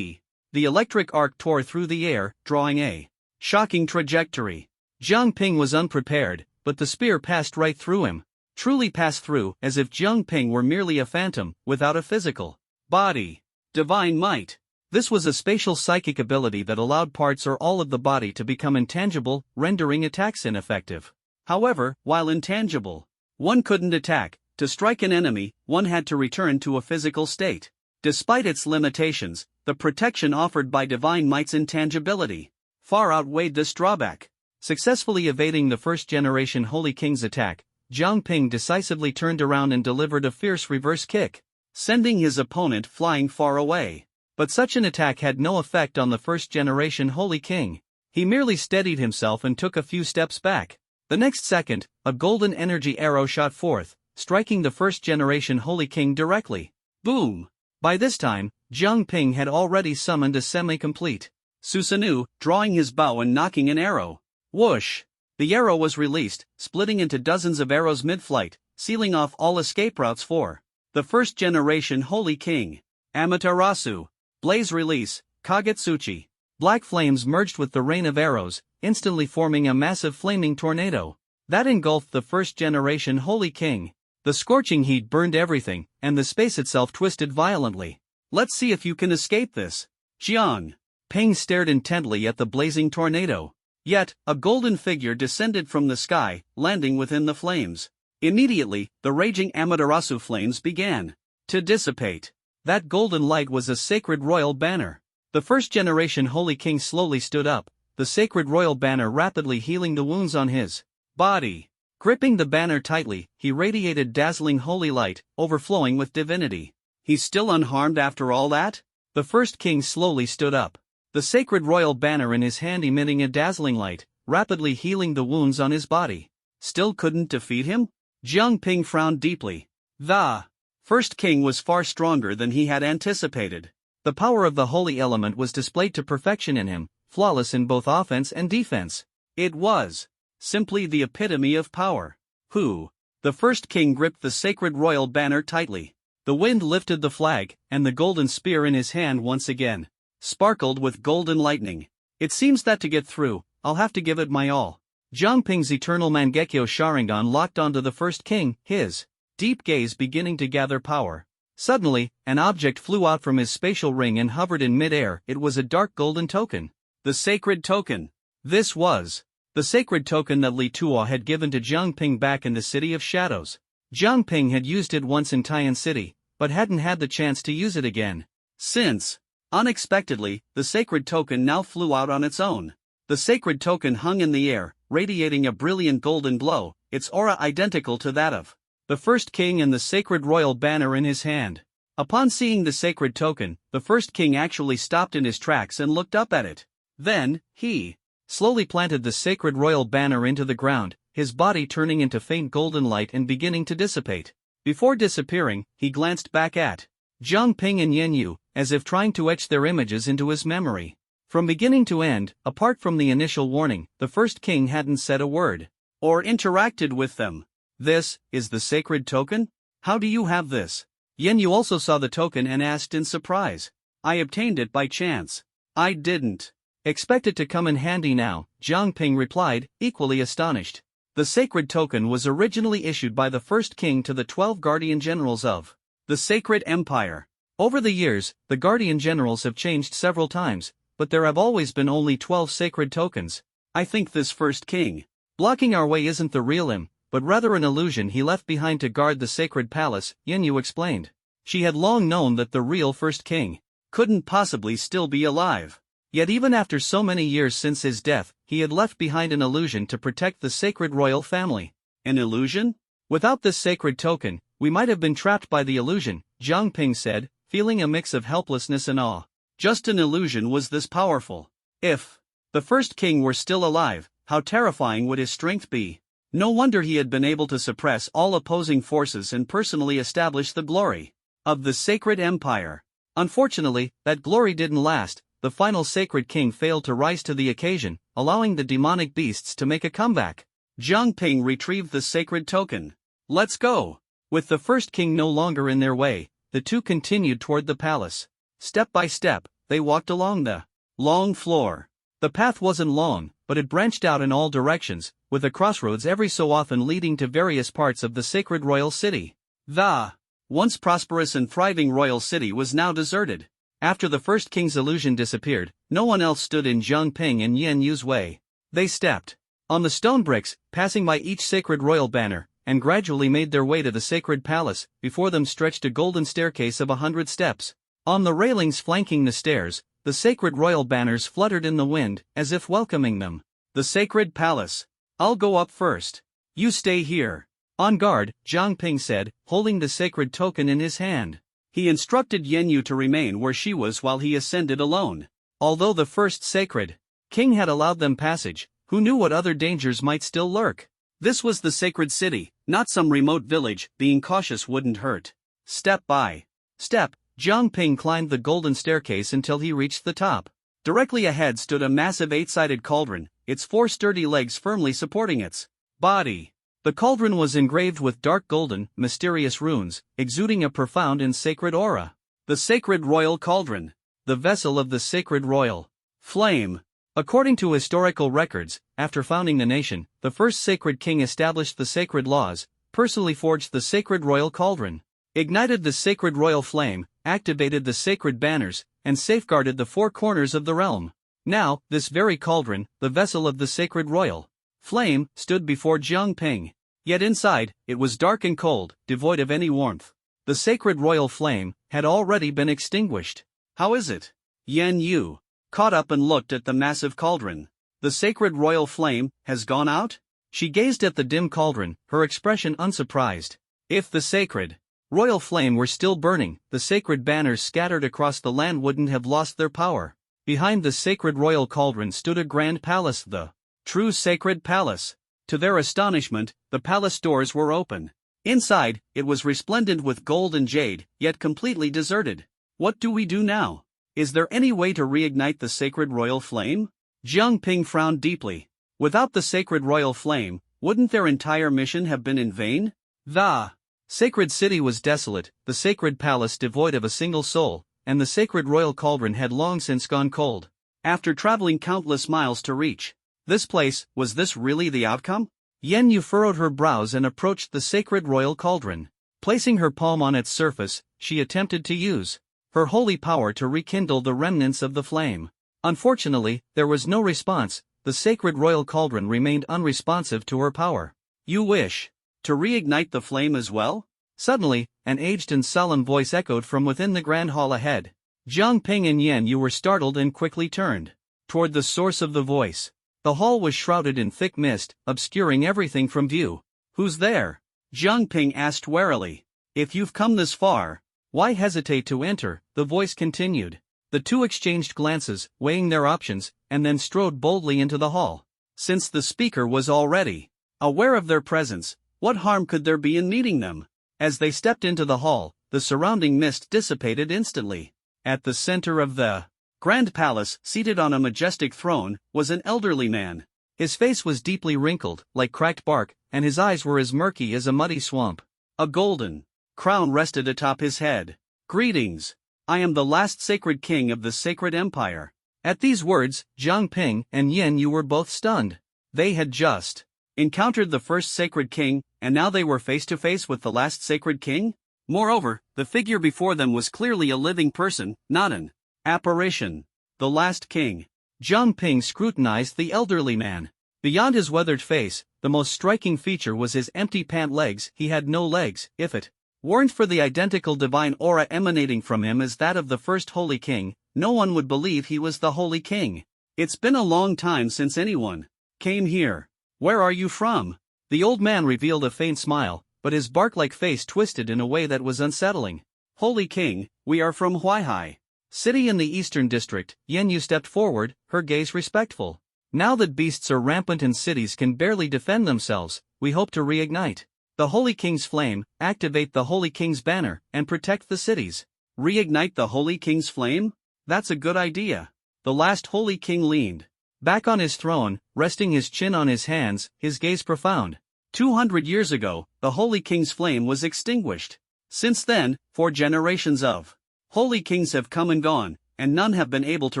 The electric arc tore through the air, drawing a shocking trajectory. Jiang Ping was unprepared, but the spear passed right through him. Truly passed through, as if Jiang Ping were merely a phantom, without a physical body. Divine might. This was a spatial psychic ability that allowed parts or all of the body to become intangible, rendering attacks ineffective. However, while intangible, one couldn't attack. To strike an enemy, one had to return to a physical state. Despite its limitations, the protection offered by Divine Might's intangibility far outweighed this drawback. Successfully evading the first-generation Holy King's attack, Jiang Ping decisively turned around and delivered a fierce reverse kick, sending his opponent flying far away. But such an attack had no effect on the first-generation Holy King. He merely steadied himself and took a few steps back. The next second, a golden energy arrow shot forth, striking the first-generation Holy King directly. Boom! By this time, Jiang Ping had already summoned a semi-complete Susanoo, drawing his bow and knocking an arrow. Whoosh! The arrow was released, splitting into dozens of arrows mid-flight, sealing off all escape routes for the first-generation Holy King. Amaterasu. Blaze release. Kagetsuchi. Black flames merged with the rain of arrows, instantly forming a massive flaming tornado that engulfed the first-generation Holy King. The scorching heat burned everything, and the space itself twisted violently. Let's see if you can escape this. Jiang Ping stared intently at the blazing tornado. Yet, a golden figure descended from the sky, landing within the flames. Immediately, the raging Amaterasu flames began to dissipate. That golden light was a sacred royal banner. The first-generation Holy King slowly stood up, the sacred royal banner rapidly healing the wounds on his body. Gripping the banner tightly, he radiated dazzling holy light, overflowing with divinity. He's still unharmed after all that? The first king slowly stood up, the sacred royal banner in his hand emitting a dazzling light, rapidly healing the wounds on his body. Still couldn't defeat him? Jiang Ping frowned deeply. The first king was far stronger than he had anticipated. The power of the holy element was displayed to perfection in him, flawless in both offense and defense. It was simply the epitome of power. Who? The first king gripped the sacred royal banner tightly. The wind lifted the flag, and the golden spear in his hand once again sparkled with golden lightning. It seems that to get through, I'll have to give it my all. Jiang Ping's eternal Mangekyo Sharingan locked onto the first king, his deep gaze beginning to gather power. Suddenly, an object flew out from his spatial ring and hovered in mid-air. It was a dark golden token. The sacred token. This was the sacred token that Li Tuo had given to Jiang Ping back in the City of Shadows. Jiang Ping had used it once in Taiyan City, but hadn't had the chance to use it again since. Unexpectedly, the sacred token now flew out on its own. The sacred token hung in the air, radiating a brilliant golden glow, its aura identical to that of the first king and the sacred royal banner in his hand. Upon seeing the sacred token, the first king actually stopped in his tracks and looked up at it. Then, he slowly planted the sacred royal banner into the ground, his body turning into faint golden light and beginning to dissipate. Before disappearing, he glanced back at Jiang Ping and Yen Yu, as if trying to etch their images into his memory. From beginning to end, apart from the initial warning, the first king hadn't said a word or interacted with them. This is the sacred token? How do you have this? Yen Yu also saw the token and asked in surprise. I obtained it by chance. I didn't expect it to come in handy now, Jiang Ping replied, equally astonished. The sacred token was originally issued by the first king to the 12 guardian generals of the Sacred Empire. Over the years, the guardian generals have changed several times, but there have always been only 12 sacred tokens. I think this first king blocking our way isn't the real him, but rather an illusion he left behind to guard the sacred palace, Yen Yu explained. She had long known that the real first king couldn't possibly still be alive. Yet even after so many years since his death, he had left behind an illusion to protect the sacred royal family. An illusion? Without this sacred token, we might have been trapped by the illusion, Jiang Ping said, feeling a mix of helplessness and awe. Just an illusion was this powerful. If the first king were still alive, how terrifying would his strength be? No wonder he had been able to suppress all opposing forces and personally establish the glory of the sacred empire. Unfortunately, that glory didn't last. The final sacred king failed to rise to the occasion, allowing the demonic beasts to make a comeback. Jiang Ping retrieved the sacred token. Let's go. With the first king no longer in their way, the two continued toward the palace. Step by step, they walked along the long floor. The path wasn't long, but it branched out in all directions, with a crossroads every so often leading to various parts of the sacred royal city. The once prosperous and thriving royal city was now deserted. After the first king's illusion disappeared, no one else stood in Jiang Ping and Yen Yu's way. They stepped on the stone bricks, passing by each sacred royal banner, and gradually made their way to the sacred palace. Before them stretched a golden staircase of 100 steps. On the railings flanking the stairs, the sacred royal banners fluttered in the wind, as if welcoming them. The sacred palace. I'll go up first. You stay here. On guard, Jiang Ping said, holding the sacred token in his hand. He instructed Yen Yu to remain where she was while he ascended alone. Although the first sacred king had allowed them passage, who knew what other dangers might still lurk? This was the sacred city, not some remote village. Being cautious wouldn't hurt. Step by step, Jiang Ping climbed the golden staircase until he reached the top. Directly ahead stood a massive 8-sided cauldron, its 4 sturdy legs firmly supporting its body. The cauldron was engraved with dark golden, mysterious runes, exuding a profound and sacred aura. The sacred royal cauldron. the vessel of the sacred royal flame. According to historical records, after founding the nation, the first sacred king established the sacred laws, personally forged the sacred royal cauldron, ignited the sacred royal flame, activated the sacred banners, and safeguarded the four corners of the realm. Now, this very cauldron, the vessel of the sacred royal flame, stood before Jiang Ping. Yet inside, it was dark and cold, devoid of any warmth. The sacred royal flame had already been extinguished. How is it? Yan Yu caught up and looked at the massive cauldron. The sacred royal flame has gone out? She gazed at the dim cauldron, her expression unsurprised. If the sacred royal flame were still burning, the sacred banners scattered across the land wouldn't have lost their power. Behind the sacred royal cauldron stood a grand palace, the true sacred palace. To their astonishment, the palace doors were open. Inside, it was resplendent with gold and jade, yet completely deserted. What do we do now? Is there any way to reignite the sacred royal flame? Jiang Ping frowned deeply. Without the sacred royal flame, wouldn't their entire mission have been in vain? The sacred city was desolate, the sacred palace devoid of a single soul, and the sacred royal cauldron had long since gone cold. After traveling countless miles to reach this place, was this really the outcome? Yan Yu furrowed her brows and approached the sacred royal cauldron. Placing her palm on its surface, she attempted to use her holy power to rekindle the remnants of the flame. Unfortunately, there was no response. The sacred royal cauldron remained unresponsive to her power. You wish to reignite the flame as well? Suddenly, an aged and solemn voice echoed from within the grand hall ahead. Jiang Ping and Yan Yu were startled and quickly turned toward the source of the voice. The hall was shrouded in thick mist, obscuring everything from view. Who's there? Jiang Ping asked warily. If you've come this far, why hesitate to enter? The voice continued. The two exchanged glances, weighing their options, and then strode boldly into the hall. Since the speaker was already aware of their presence, what harm could there be in meeting them? As they stepped into the hall, the surrounding mist dissipated instantly. At the center of the grand palace, seated on a majestic throne, was an elderly man. His face was deeply wrinkled, like cracked bark, and his eyes were as murky as a muddy swamp. A golden crown rested atop his head. Greetings. I am the last sacred king of the sacred empire. At these words, Jiang Ping and Yan Yu were both stunned. They had just encountered the first sacred king, and now they were face to face with the last sacred king? Moreover, the figure before them was clearly a living person, not an apparition. The last king. Jiang Ping scrutinized the elderly man. Beyond his weathered face, the most striking feature was his empty pant legs. He had no legs. If it weren't for the identical divine aura emanating from him as that of the first holy king, no one would believe he was the holy king. It's been a long time since anyone came here. Where are you from? The old man revealed a faint smile, but his bark-like face twisted in a way that was unsettling. Holy king, we are from Huaihai City in the eastern district. Yan Yu stepped forward, her gaze respectful. Now that beasts are rampant and cities can barely defend themselves, we hope to reignite the Holy King's flame, activate the Holy King's banner, and protect the cities. Reignite the Holy King's flame? That's a good idea. The last Holy King leaned back on his throne, resting his chin on his hands, his gaze profound. 200 years ago, the Holy King's flame was extinguished. Since then, 4 generations of Holy Kings have come and gone, and none have been able to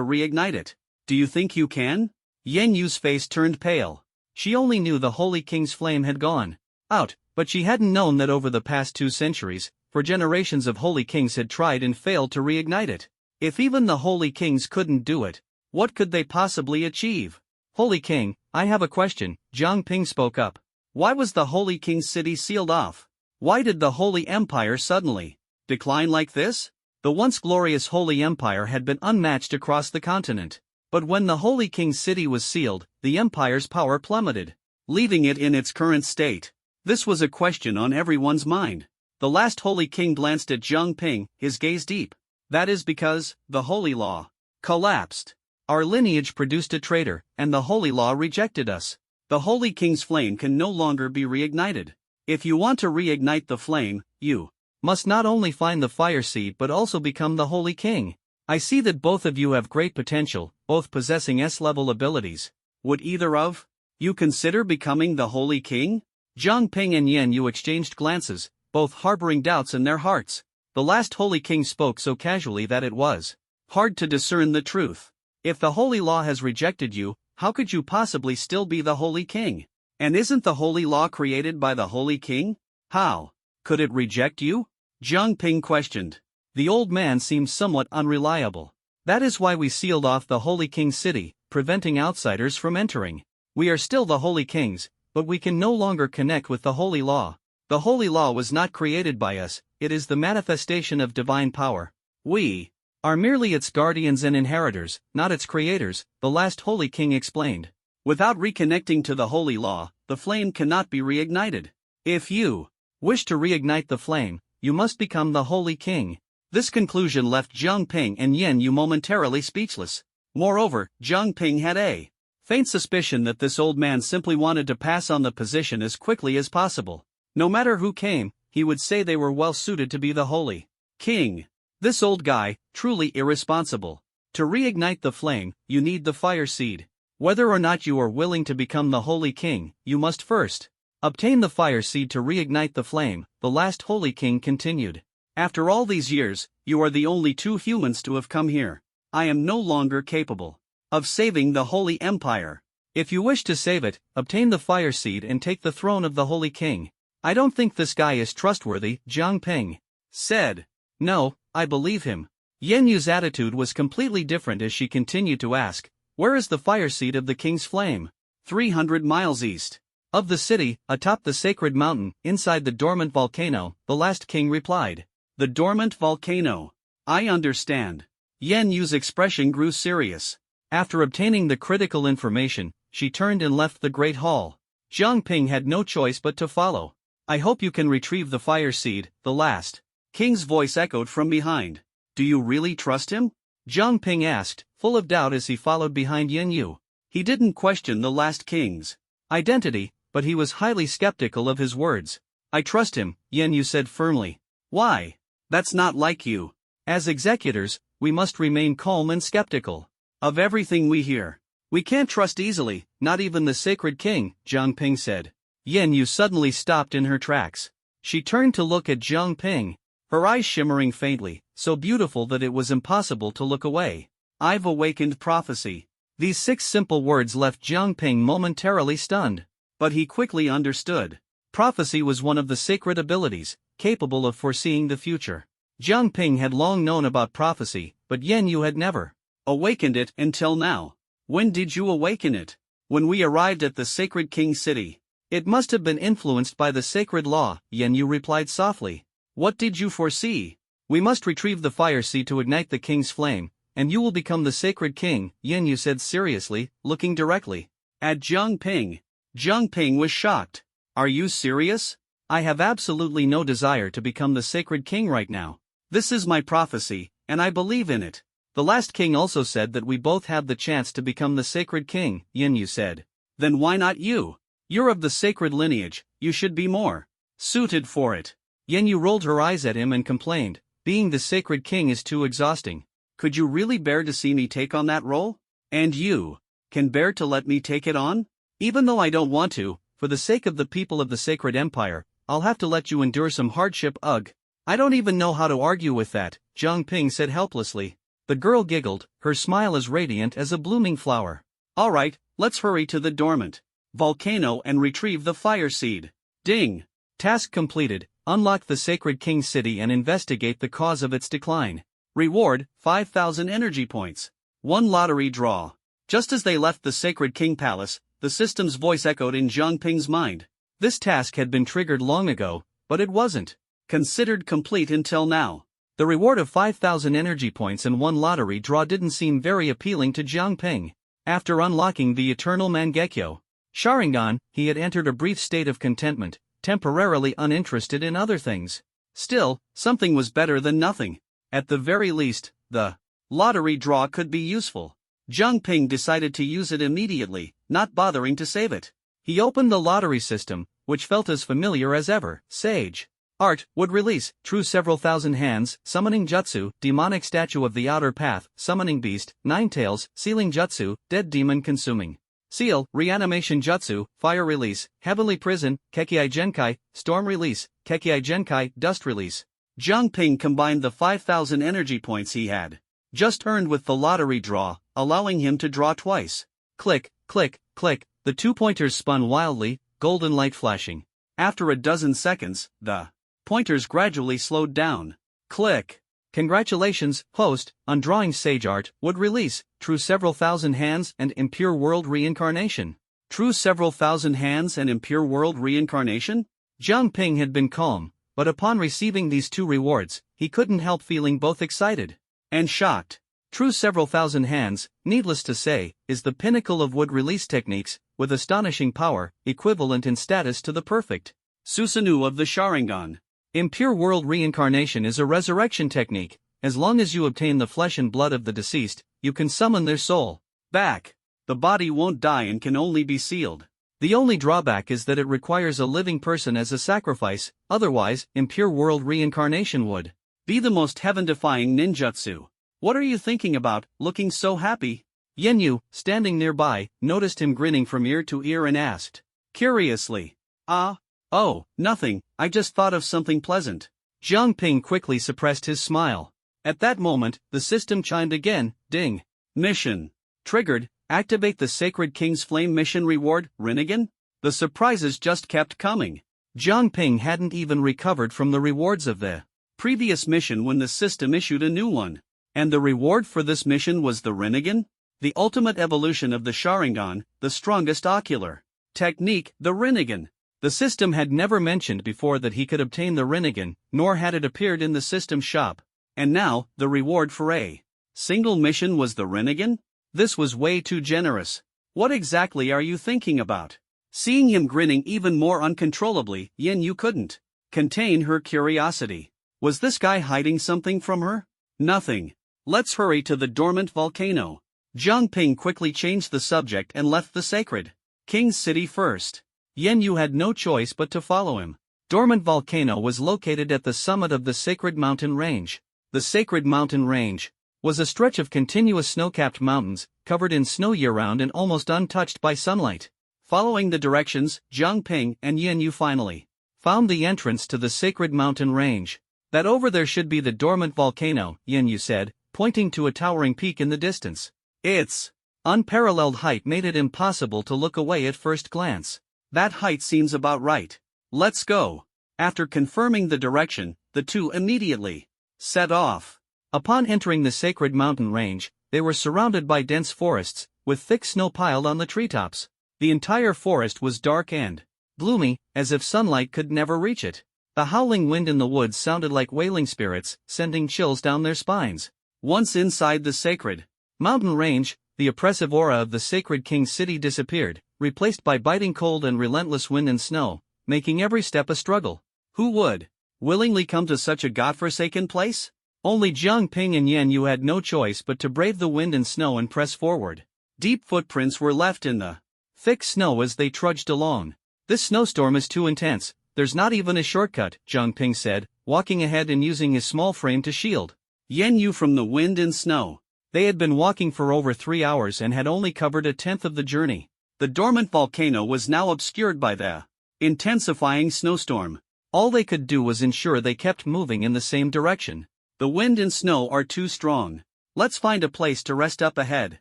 reignite it. Do you think you can? Yan Yu's face turned pale. She only knew the Holy King's flame had gone out, but she hadn't known that over the past 2 centuries, 4 generations of Holy Kings had tried and failed to reignite it. If even the Holy Kings couldn't do it, what could they possibly achieve? Holy King, I have a question, Jiang Ping spoke up. Why was the Holy King's city sealed off? Why did the Holy Empire suddenly decline like this? The once glorious Holy Empire had been unmatched across the continent. But when the Holy King's city was sealed, the empire's power plummeted, leaving it in its current state. This was a question on everyone's mind. The last Holy King glanced at Jiang Ping, his gaze deep. That is because the Holy Law collapsed. Our lineage produced a traitor, and the Holy Law rejected us. The Holy King's flame can no longer be reignited. If you want to reignite the flame, you must not only find the fire seed but also become the Holy King. I see that both of you have great potential, both possessing S-level abilities. Would either of you consider becoming the Holy King? Jiang Ping and Yan Yu exchanged glances, both harboring doubts in their hearts. The last Holy King spoke so casually that it was Hard to discern the truth. If the holy law has rejected you, how could you possibly still be the holy king? And isn't the holy law created by the holy king? How could it reject you? Jiang Ping questioned. The old man seemed somewhat unreliable. That is why we sealed off the holy king's city, preventing outsiders from entering. We are still the holy kings, but we can no longer connect with the holy law. The holy law was not created by us, it is the manifestation of divine power. We are merely its guardians and inheritors, not its creators, the last holy king explained. Without reconnecting to the holy law, the flame cannot be reignited. If you wish to reignite the flame, you must become the holy king. This conclusion left Jiang Ping and Yan Yu momentarily speechless. Moreover, Jiang Ping had a faint suspicion that this old man simply wanted to pass on the position as quickly as possible. No matter who came, he would say they were well suited to be the holy king. This old guy, truly irresponsible. To reignite the flame, you need the fire seed. Whether or not you are willing to become the holy king, you must first obtain the fire seed to reignite the flame, the last holy king continued. After all these years, you are the only two humans to have come here. I am no longer capable of saving the holy empire. If you wish to save it, obtain the fire seed and take the throne of the holy king. I don't think this guy is trustworthy, Jiang Ping said. No, I believe him. Yan Yu's attitude was completely different as she continued to ask, where is the fire seed of the king's flame? 300 miles east of the city, atop the sacred mountain, inside the dormant volcano, the last king replied. The dormant volcano. I understand. Yan Yu's expression grew serious. After obtaining the critical information, she turned and left the great hall. Jiang Ping had no choice but to follow. I hope you can retrieve the fire seed, the last king's voice echoed from behind. Do you really trust him? Jiang Ping asked, full of doubt as he followed behind Yan Yu. He didn't question the last king's identity, but he was highly skeptical of his words. I trust him, Yan Yu said firmly. Why? That's not like you. As executors, we must remain calm and skeptical of everything we hear. We can't trust easily, not even the sacred king, Jiang Ping said. Yan Yu suddenly stopped in her tracks. She turned to look at Jiang Ping, her eyes shimmering faintly, so beautiful that it was impossible to look away. I've awakened prophecy. These 6 simple words left Jiang Ping momentarily stunned. But he quickly understood. Prophecy was one of the sacred abilities, capable of foreseeing the future. Jiang Ping had long known about prophecy, but Yan Yu had never awakened it until now. When did you awaken it? When we arrived at the sacred king city. It must have been influenced by the sacred law, Yan Yu replied softly. What did you foresee? We must retrieve the fire seed to ignite the king's flame, and you will become the sacred king, Yan Yu said seriously, looking directly at Jiang Ping. Jiang Ping was shocked. Are you serious? I have absolutely no desire to become the sacred king right now. This is my prophecy, and I believe in it. The last king also said that we both have the chance to become the sacred king, Yan Yu said. Then why not you? You're of the sacred lineage, you should be more suited for it. Yan Yu rolled her eyes at him and complained, being the sacred king is too exhausting. Could you really bear to see me take on that role? And you can bear to let me take it on? Even though I don't want to, for the sake of the people of the sacred empire, I'll have to let you endure some hardship. Ugh. I don't even know how to argue with that, Jiang Ping said helplessly. The girl giggled, her smile as radiant as a blooming flower. All right, let's hurry to the dormant volcano and retrieve the fire seed. Ding! Task completed, unlock the sacred king city and investigate the cause of its decline. Reward, 5,000 energy points. 1 lottery draw. Just as they left the sacred king palace, the system's voice echoed in Jiang Ping's mind. This task had been triggered long ago, but it wasn't considered complete until now. The reward of 5,000 energy points and 1 lottery draw didn't seem very appealing to Jiang Ping. After unlocking the eternal Mangekyo Sharingan, he had entered a brief state of contentment, temporarily uninterested in other things. Still, something was better than nothing. At the very least, the lottery draw could be useful. Jiang Ping decided to use it immediately, not bothering to save it. He opened the lottery system, which felt as familiar as ever. Sage Art would release True several thousand hands, Summoning Jutsu, Demonic Statue of the Outer Path, Summoning Beast, Ninetales, Sealing Jutsu, Dead Demon Consuming Seal, Reanimation Jutsu, Fire Release, Heavenly Prison, Kekiai Genkai, Storm Release, Kekiai Genkai, Dust Release. Jiang Ping combined the 5,000 energy points he had just earned with the lottery draw, allowing him to draw twice. Click, click, click, the 2 pointers spun wildly, golden light flashing. After a dozen seconds, the pointers gradually slowed down. Click. Congratulations, host, on drawing Sage Art would release True Several Thousand Hands and Impure World Reincarnation. True Several Thousand Hands and Impure World Reincarnation? Jiang Ping had been calm, but upon receiving these two rewards, he couldn't help feeling both excited and shocked. True Several Thousand Hands, needless to say, is the pinnacle of wood release techniques, with astonishing power, equivalent in status to the perfect Susanoo of the Sharingan. Impure World Reincarnation is a resurrection technique. As long as you obtain the flesh and blood of the deceased, you can summon their soul back. The body won't die and can only be sealed. The only drawback is that it requires a living person as a sacrifice, otherwise, Impure World Reincarnation would be the most heaven-defying ninjutsu. What are you thinking about, looking so happy? Yenyu, standing nearby, noticed him grinning from ear to ear and asked, curiously, oh, nothing, I just thought of something pleasant. Jiang Ping quickly suppressed his smile. At that moment, the system chimed again, ding. Mission triggered, activate the Sacred King's Flame mission reward, Rinnegan? The surprises just kept coming. Jiang Ping hadn't even recovered from the rewards of the previous mission when the system issued a new one. And the reward for this mission was the Rinnegan? The ultimate evolution of the Sharingan, the strongest ocular technique, the Rinnegan. The system had never mentioned before that he could obtain the Rinnegan, nor had it appeared in the system shop. And now, the reward for a single mission was the Rinnegan? This was way too generous. What exactly are you thinking about? Seeing him grinning even more uncontrollably, Yenyu couldn't contain her curiosity. Was this guy hiding something from her? Nothing. Let's hurry to the dormant volcano. Jiang Ping quickly changed the subject and left the Sacred King's city first. Yenyu had no choice but to follow him. Dormant Volcano was located at the summit of the Sacred Mountain Range. The Sacred Mountain Range was a stretch of continuous snow-capped mountains, covered in snow year-round and almost untouched by sunlight. Following the directions, Jiang Ping and Yenyu finally found the entrance to the Sacred Mountain Range. That over there should be the dormant volcano, Yenyu said, pointing to a towering peak in the distance. Its unparalleled height made it impossible to look away at first glance. That height seems about right. Let's go. After confirming the direction, the two immediately set off. Upon entering the Sacred Mountain Range, they were surrounded by dense forests, with thick snow piled on the treetops. The entire forest was dark and gloomy, as if sunlight could never reach it. The howling wind in the woods sounded like wailing spirits, sending chills down their spines. Once inside the Sacred Mountain Range, the oppressive aura of the Sacred King's city disappeared, replaced by biting cold and relentless wind and snow, making every step a struggle. Who would willingly come to such a godforsaken place? Only Jiang Ping and Yenyu had no choice but to brave the wind and snow and press forward. Deep footprints were left in the thick snow as they trudged along. This snowstorm is too intense, there's not even a shortcut, Jiang Ping said, walking ahead and using his small frame to shield Yenyu from the wind and snow. They had been walking for over 3 hours and had only covered a tenth of the journey. The dormant volcano was now obscured by the intensifying snowstorm. All they could do was ensure they kept moving in the same direction. The wind and snow are too strong. Let's find a place to rest up ahead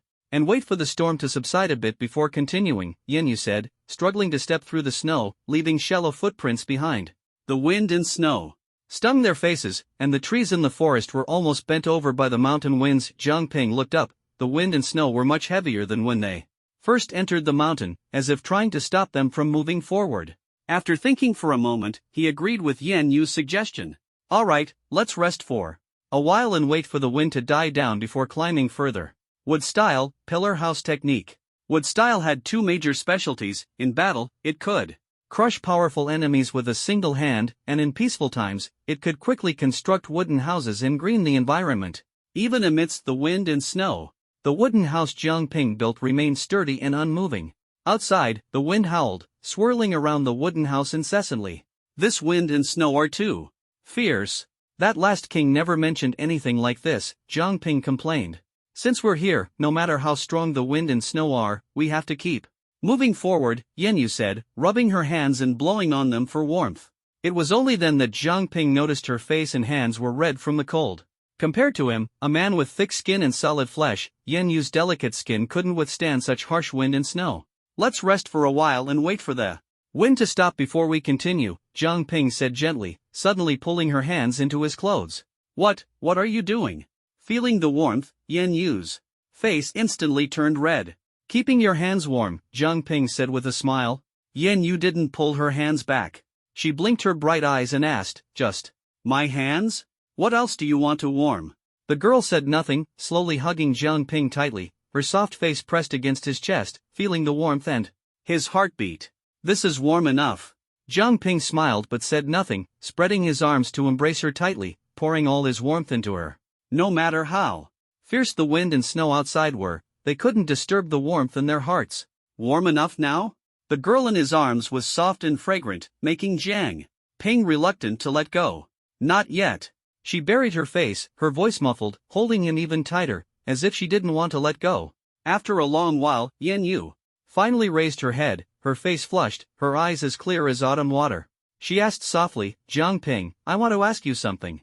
and wait for the storm to subside a bit before continuing, Yenyu said, struggling to step through the snow, leaving shallow footprints behind. The wind and snow stung their faces, and the trees in the forest were almost bent over by the mountain winds. Jiang Ping looked up. The wind and snow were much heavier than when they first entered the mountain, as if trying to stop them from moving forward. After thinking for a moment, he agreed with Yenyu's suggestion. All right, let's rest for a while and wait for the wind to die down before climbing further. Wood Style, Pillar House Technique. Wood Style had two major specialties. In battle, it could crush powerful enemies with a single hand, and in peaceful times, it could quickly construct wooden houses and green the environment. Even amidst the wind and snow, the wooden house Jiang Ping built remained sturdy and unmoving. Outside, the wind howled, swirling around the wooden house incessantly. This wind and snow are too fierce. That last king never mentioned anything like this, Jiang Ping complained. Since we're here, no matter how strong the wind and snow are, we have to keep moving forward, Yenyu said, rubbing her hands and blowing on them for warmth. It was only then that Jiang Ping noticed her face and hands were red from the cold. Compared to him, a man with thick skin and solid flesh, Yan Yu's delicate skin couldn't withstand such harsh wind and snow. Let's rest for a while and wait for the wind to stop before we continue, Jiang Ping said gently, suddenly pulling her hands into his clothes. What are you doing? Feeling the warmth, Yan Yu's face instantly turned red. Keeping your hands warm, Jiang Ping said with a smile. Yan Yu didn't pull her hands back. She blinked her bright eyes and asked, just my hands? What else do you want to warm? The girl said nothing, slowly hugging Jiang Ping tightly, her soft face pressed against his chest, feeling the warmth and his heartbeat. This is warm enough. Jiang Ping smiled but said nothing, spreading his arms to embrace her tightly, pouring all his warmth into her. No matter how fierce the wind and snow outside were, they couldn't disturb the warmth in their hearts. Warm enough now? The girl in his arms was soft and fragrant, making Jiang Ping reluctant to let go. Not yet. She buried her face, her voice muffled, holding him even tighter, as if she didn't want to let go. After a long while, Yan Yu finally raised her head, her face flushed, her eyes as clear as autumn water. She asked softly, Jiang Ping, I want to ask you something.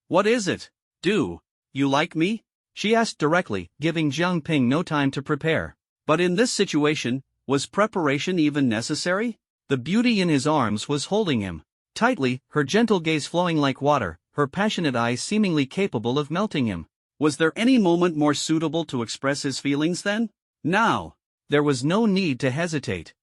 What is it? Do you like me? She asked directly, giving Jiang Ping no time to prepare. But in this situation, was preparation even necessary? The beauty in his arms was holding him tightly, her gentle gaze flowing like water, her passionate eyes seemingly capable of melting him. Was there any moment more suitable to express his feelings than now? There was no need to hesitate.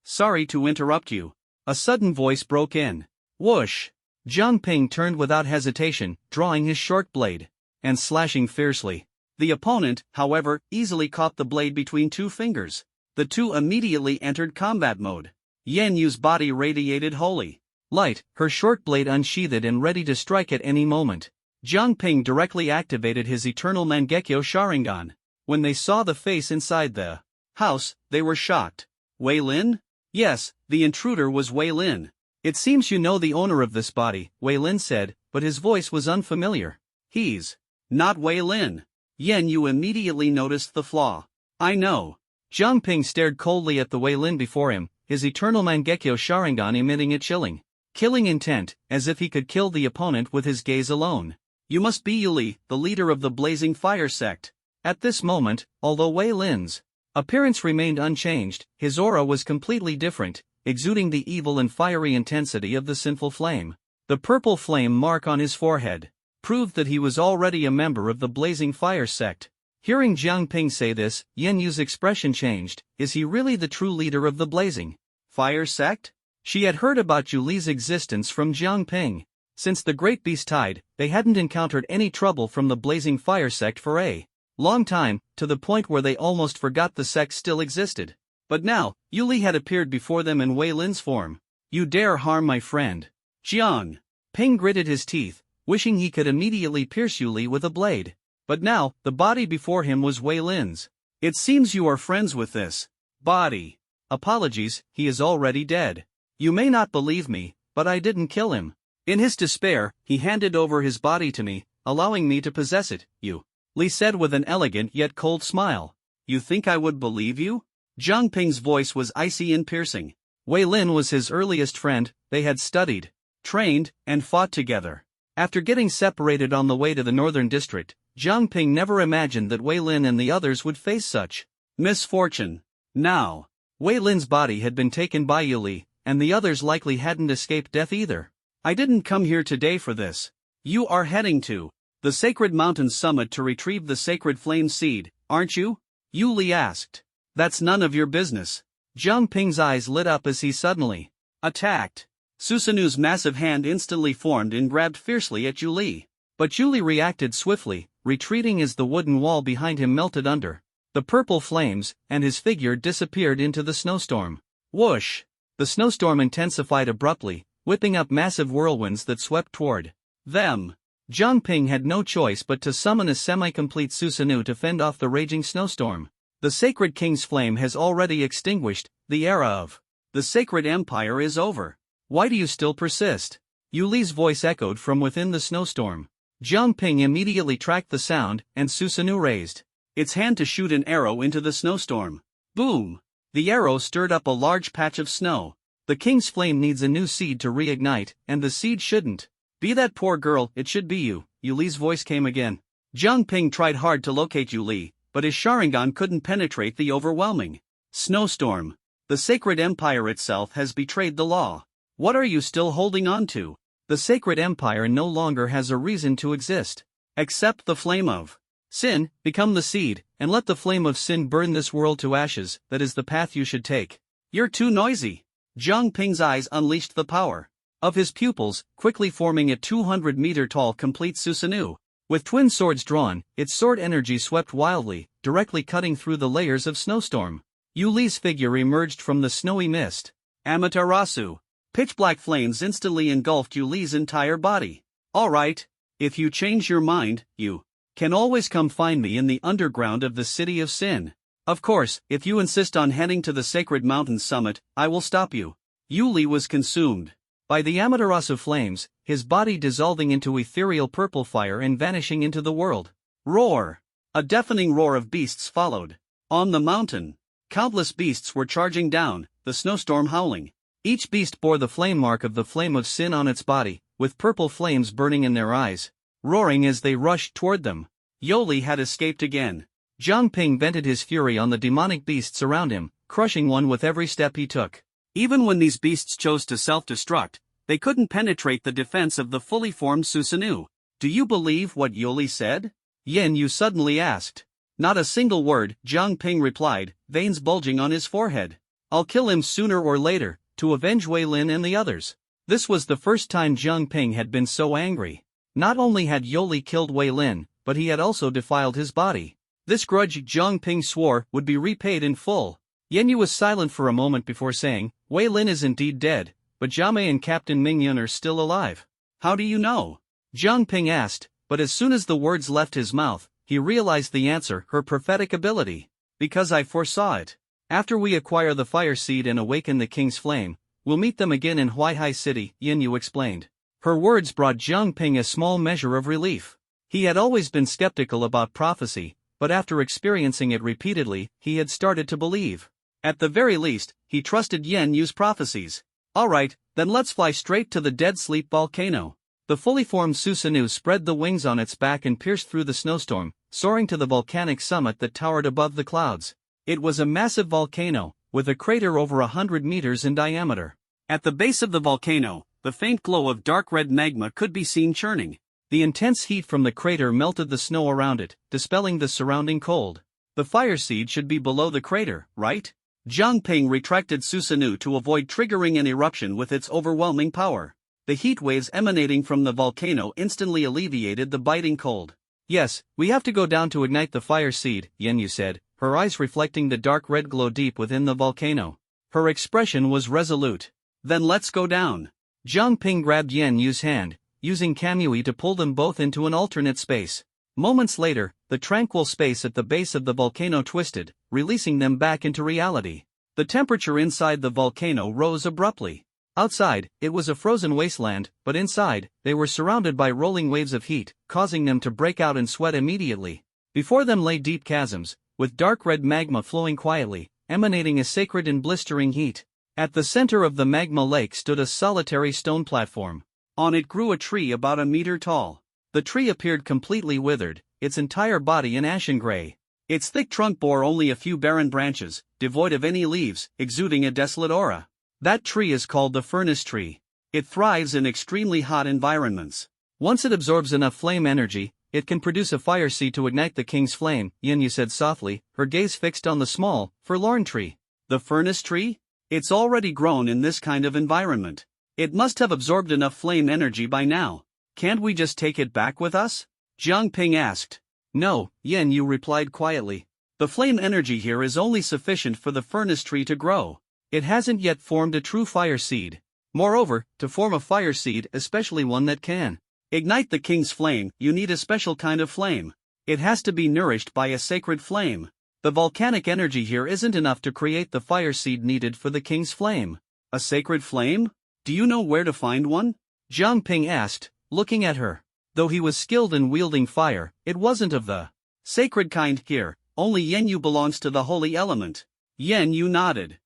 Sorry to interrupt you. A sudden voice broke in. Whoosh! Jiang Ping turned without hesitation, drawing his short blade and slashing fiercely. The opponent, however, easily caught the blade between two fingers. The two immediately entered combat mode. Yan Yu's body radiated holy light, her short blade unsheathed and ready to strike at any moment. Jiang Ping directly activated his eternal Mangekyo Sharingan. When they saw the face inside the house, they were shocked. Wei Lin? Yes, the intruder was Wei Lin. It seems you know the owner of this body, Wei Lin said, but his voice was unfamiliar. He's not Wei Lin. Yan Yu immediately noticed the flaw. I know. Jiang Ping stared coldly at the Wei Lin before him, his eternal Mangekyo Sharingan emitting a chilling, killing intent, as if he could kill the opponent with his gaze alone. You must be Yuli, the leader of the Blazing Fire sect. At this moment, although Wei Lin's appearance remained unchanged, his aura was completely different, exuding the evil and fiery intensity of the sinful flame. The purple flame mark on his forehead proved that he was already a member of the Blazing Fire sect. Hearing Jiang Ping say this, Yan Yu's expression changed. Is he really the true leader of the Blazing Fire sect? She had heard about Yuli's existence from Jiang Ping. Since the Great Beast Tide, they hadn't encountered any trouble from the Blazing Fire sect for a long time, to the point where they almost forgot the sect still existed. But now, Yuli had appeared before them in Wei Lin's form. You dare harm my friend? Jiang Ping gritted his teeth, wishing he could immediately pierce Yuli with a blade. But now, the body before him was Wei Lin's. It seems you are friends with this body. Apologies, he is already dead. You may not believe me, but I didn't kill him. In his despair, he handed over his body to me, allowing me to possess it, Yu Li said with an elegant yet cold smile. You think I would believe you? Jiang Ping's voice was icy and piercing. Wei Lin was his earliest friend, they had studied, trained, and fought together. After getting separated on the way to the northern district, Jiang Ping never imagined that Wei Lin and the others would face such misfortune. Now, Wei Lin's body had been taken by Yuli, and the others likely hadn't escaped death either. I didn't come here today for this. You are heading to the sacred mountain summit to retrieve the sacred flame seed, aren't you? Yuli asked. That's none of your business. Jiang Ping's eyes lit up as he suddenly attacked. Susanu's massive hand instantly formed and grabbed fiercely at Yuli. But Yuli reacted swiftly, retreating as the wooden wall behind him melted under the purple flames, and his figure disappeared into the snowstorm. Whoosh! The snowstorm intensified abruptly, whipping up massive whirlwinds that swept toward them. Jiang Ping had no choice but to summon a semi-complete Susanu to fend off the raging snowstorm. The Sacred King's flame has already extinguished, the era of the Sacred Empire is over. Why do you still persist? Yuli's voice echoed from within the snowstorm. Jiang Ping immediately tracked the sound, and Susanu raised its hand to shoot an arrow into the snowstorm. Boom! The arrow stirred up a large patch of snow. The king's flame needs a new seed to reignite, and the seed shouldn't Be that poor girl, it should be you, Yu Li's voice came again. Jiang Ping tried hard to locate Yu Li, but his Sharingan couldn't penetrate the overwhelming snowstorm. The Sacred Empire itself has betrayed the law. What are you still holding on to? The Sacred Empire no longer has a reason to exist. Accept the flame of sin, become the seed, and let the flame of sin burn this world to ashes. That is the path you should take. You're too noisy. Jiang Ping's eyes unleashed the power of his pupils, quickly forming a 200-meter-tall complete Susanoo. With twin swords drawn, its sword energy swept wildly, directly cutting through the layers of snowstorm. Yu Li's figure emerged from the snowy mist. Amaterasu. Pitch-black flames instantly engulfed Yu Li's entire body. Alright. If you change your mind, you can always come find me in the underground of the City of Sin. Of course, if you insist on heading to the Sacred Mountain summit, I will stop you. Yu Li was consumed by the Amaterasu flames, his body dissolving into ethereal purple fire and vanishing into the world. Roar! A deafening roar of beasts followed. On the mountain, countless beasts were charging down, the snowstorm howling. Each beast bore the flame mark of the flame of sin on its body, with purple flames burning in their eyes, roaring as they rushed toward them. Yu Li had escaped again. Jiang Ping vented his fury on the demonic beasts around him, crushing one with every step he took. Even when these beasts chose to self-destruct, they couldn't penetrate the defense of the fully formed Susanoo. Do you believe what Yu Li said? Yen Yu suddenly asked. Not a single word, Jiang Ping replied, veins bulging on his forehead. I'll kill him sooner or later, to avenge Wei Lin and the others. This was the first time Jiang Ping had been so angry. Not only had Yu Li killed Wei Lin, but he had also defiled his body. This grudge Jiang Ping swore would be repaid in full. Yen Yu was silent for a moment before saying, Wei Lin is indeed dead, but Jia Mei and Captain Ming Yun are still alive. How do you know? Jiang Ping asked, but as soon as the words left his mouth, he realized the answer, her prophetic ability. Because I foresaw it. After we acquire the fire seed and awaken the king's flame, we'll meet them again in Huaihai City, Yen Yu explained. Her words brought Jiang Ping a small measure of relief. He had always been skeptical about prophecy, but after experiencing it repeatedly, he had started to believe. At the very least, he trusted Yen Yu's prophecies. Alright, then let's fly straight to the Dead Sleep volcano. The fully formed Susanoo spread the wings on its back and pierced through the snowstorm, soaring to the volcanic summit that towered above the clouds. It was a massive volcano, with a crater over 100 meters in diameter. At the base of the volcano, the faint glow of dark red magma could be seen churning. The intense heat from the crater melted the snow around it, dispelling the surrounding cold. The fire seed should be below the crater, right? Jiang Ping retracted Susanoo to avoid triggering an eruption with its overwhelming power. The heat waves emanating from the volcano instantly alleviated the biting cold. Yes, we have to go down to ignite the fire seed, Yen Yu said, her eyes reflecting the dark red glow deep within the volcano. Her expression was resolute. Then let's go down. Jiang Ping grabbed Yen Yu's hand, using Kamui to pull them both into an alternate space. Moments later, the tranquil space at the base of the volcano twisted, releasing them back into reality. The temperature inside the volcano rose abruptly. Outside, it was a frozen wasteland, but inside, they were surrounded by rolling waves of heat, causing them to break out and sweat immediately. Before them lay deep chasms, with dark red magma flowing quietly, emanating a sacred and blistering heat. At the center of the magma lake stood a solitary stone platform. On it grew a tree about a meter tall. The tree appeared completely withered, its entire body an ashen gray. Its thick trunk bore only a few barren branches, devoid of any leaves, exuding a desolate aura. That tree is called the furnace tree. It thrives in extremely hot environments. Once it absorbs enough flame energy, it can produce a fire seed to ignite the king's flame, Yen Yu said softly, her gaze fixed on the small, forlorn tree. The furnace tree? It's already grown in this kind of environment. It must have absorbed enough flame energy by now. Can't we just take it back with us? Jiang Ping asked. No, Yen Yu replied quietly. The flame energy here is only sufficient for the furnace tree to grow. It hasn't yet formed a true fire seed. Moreover, to form a fire seed, especially one that can ignite the king's flame, you need a special kind of flame. It has to be nourished by a sacred flame. The volcanic energy here isn't enough to create the fire seed needed for the king's flame. A sacred flame? Do you know where to find one? Jiang Ping asked, looking at her. Though he was skilled in wielding fire, it wasn't of the sacred kind here. Only Yen Yu belongs to the holy element. Yen Yu nodded.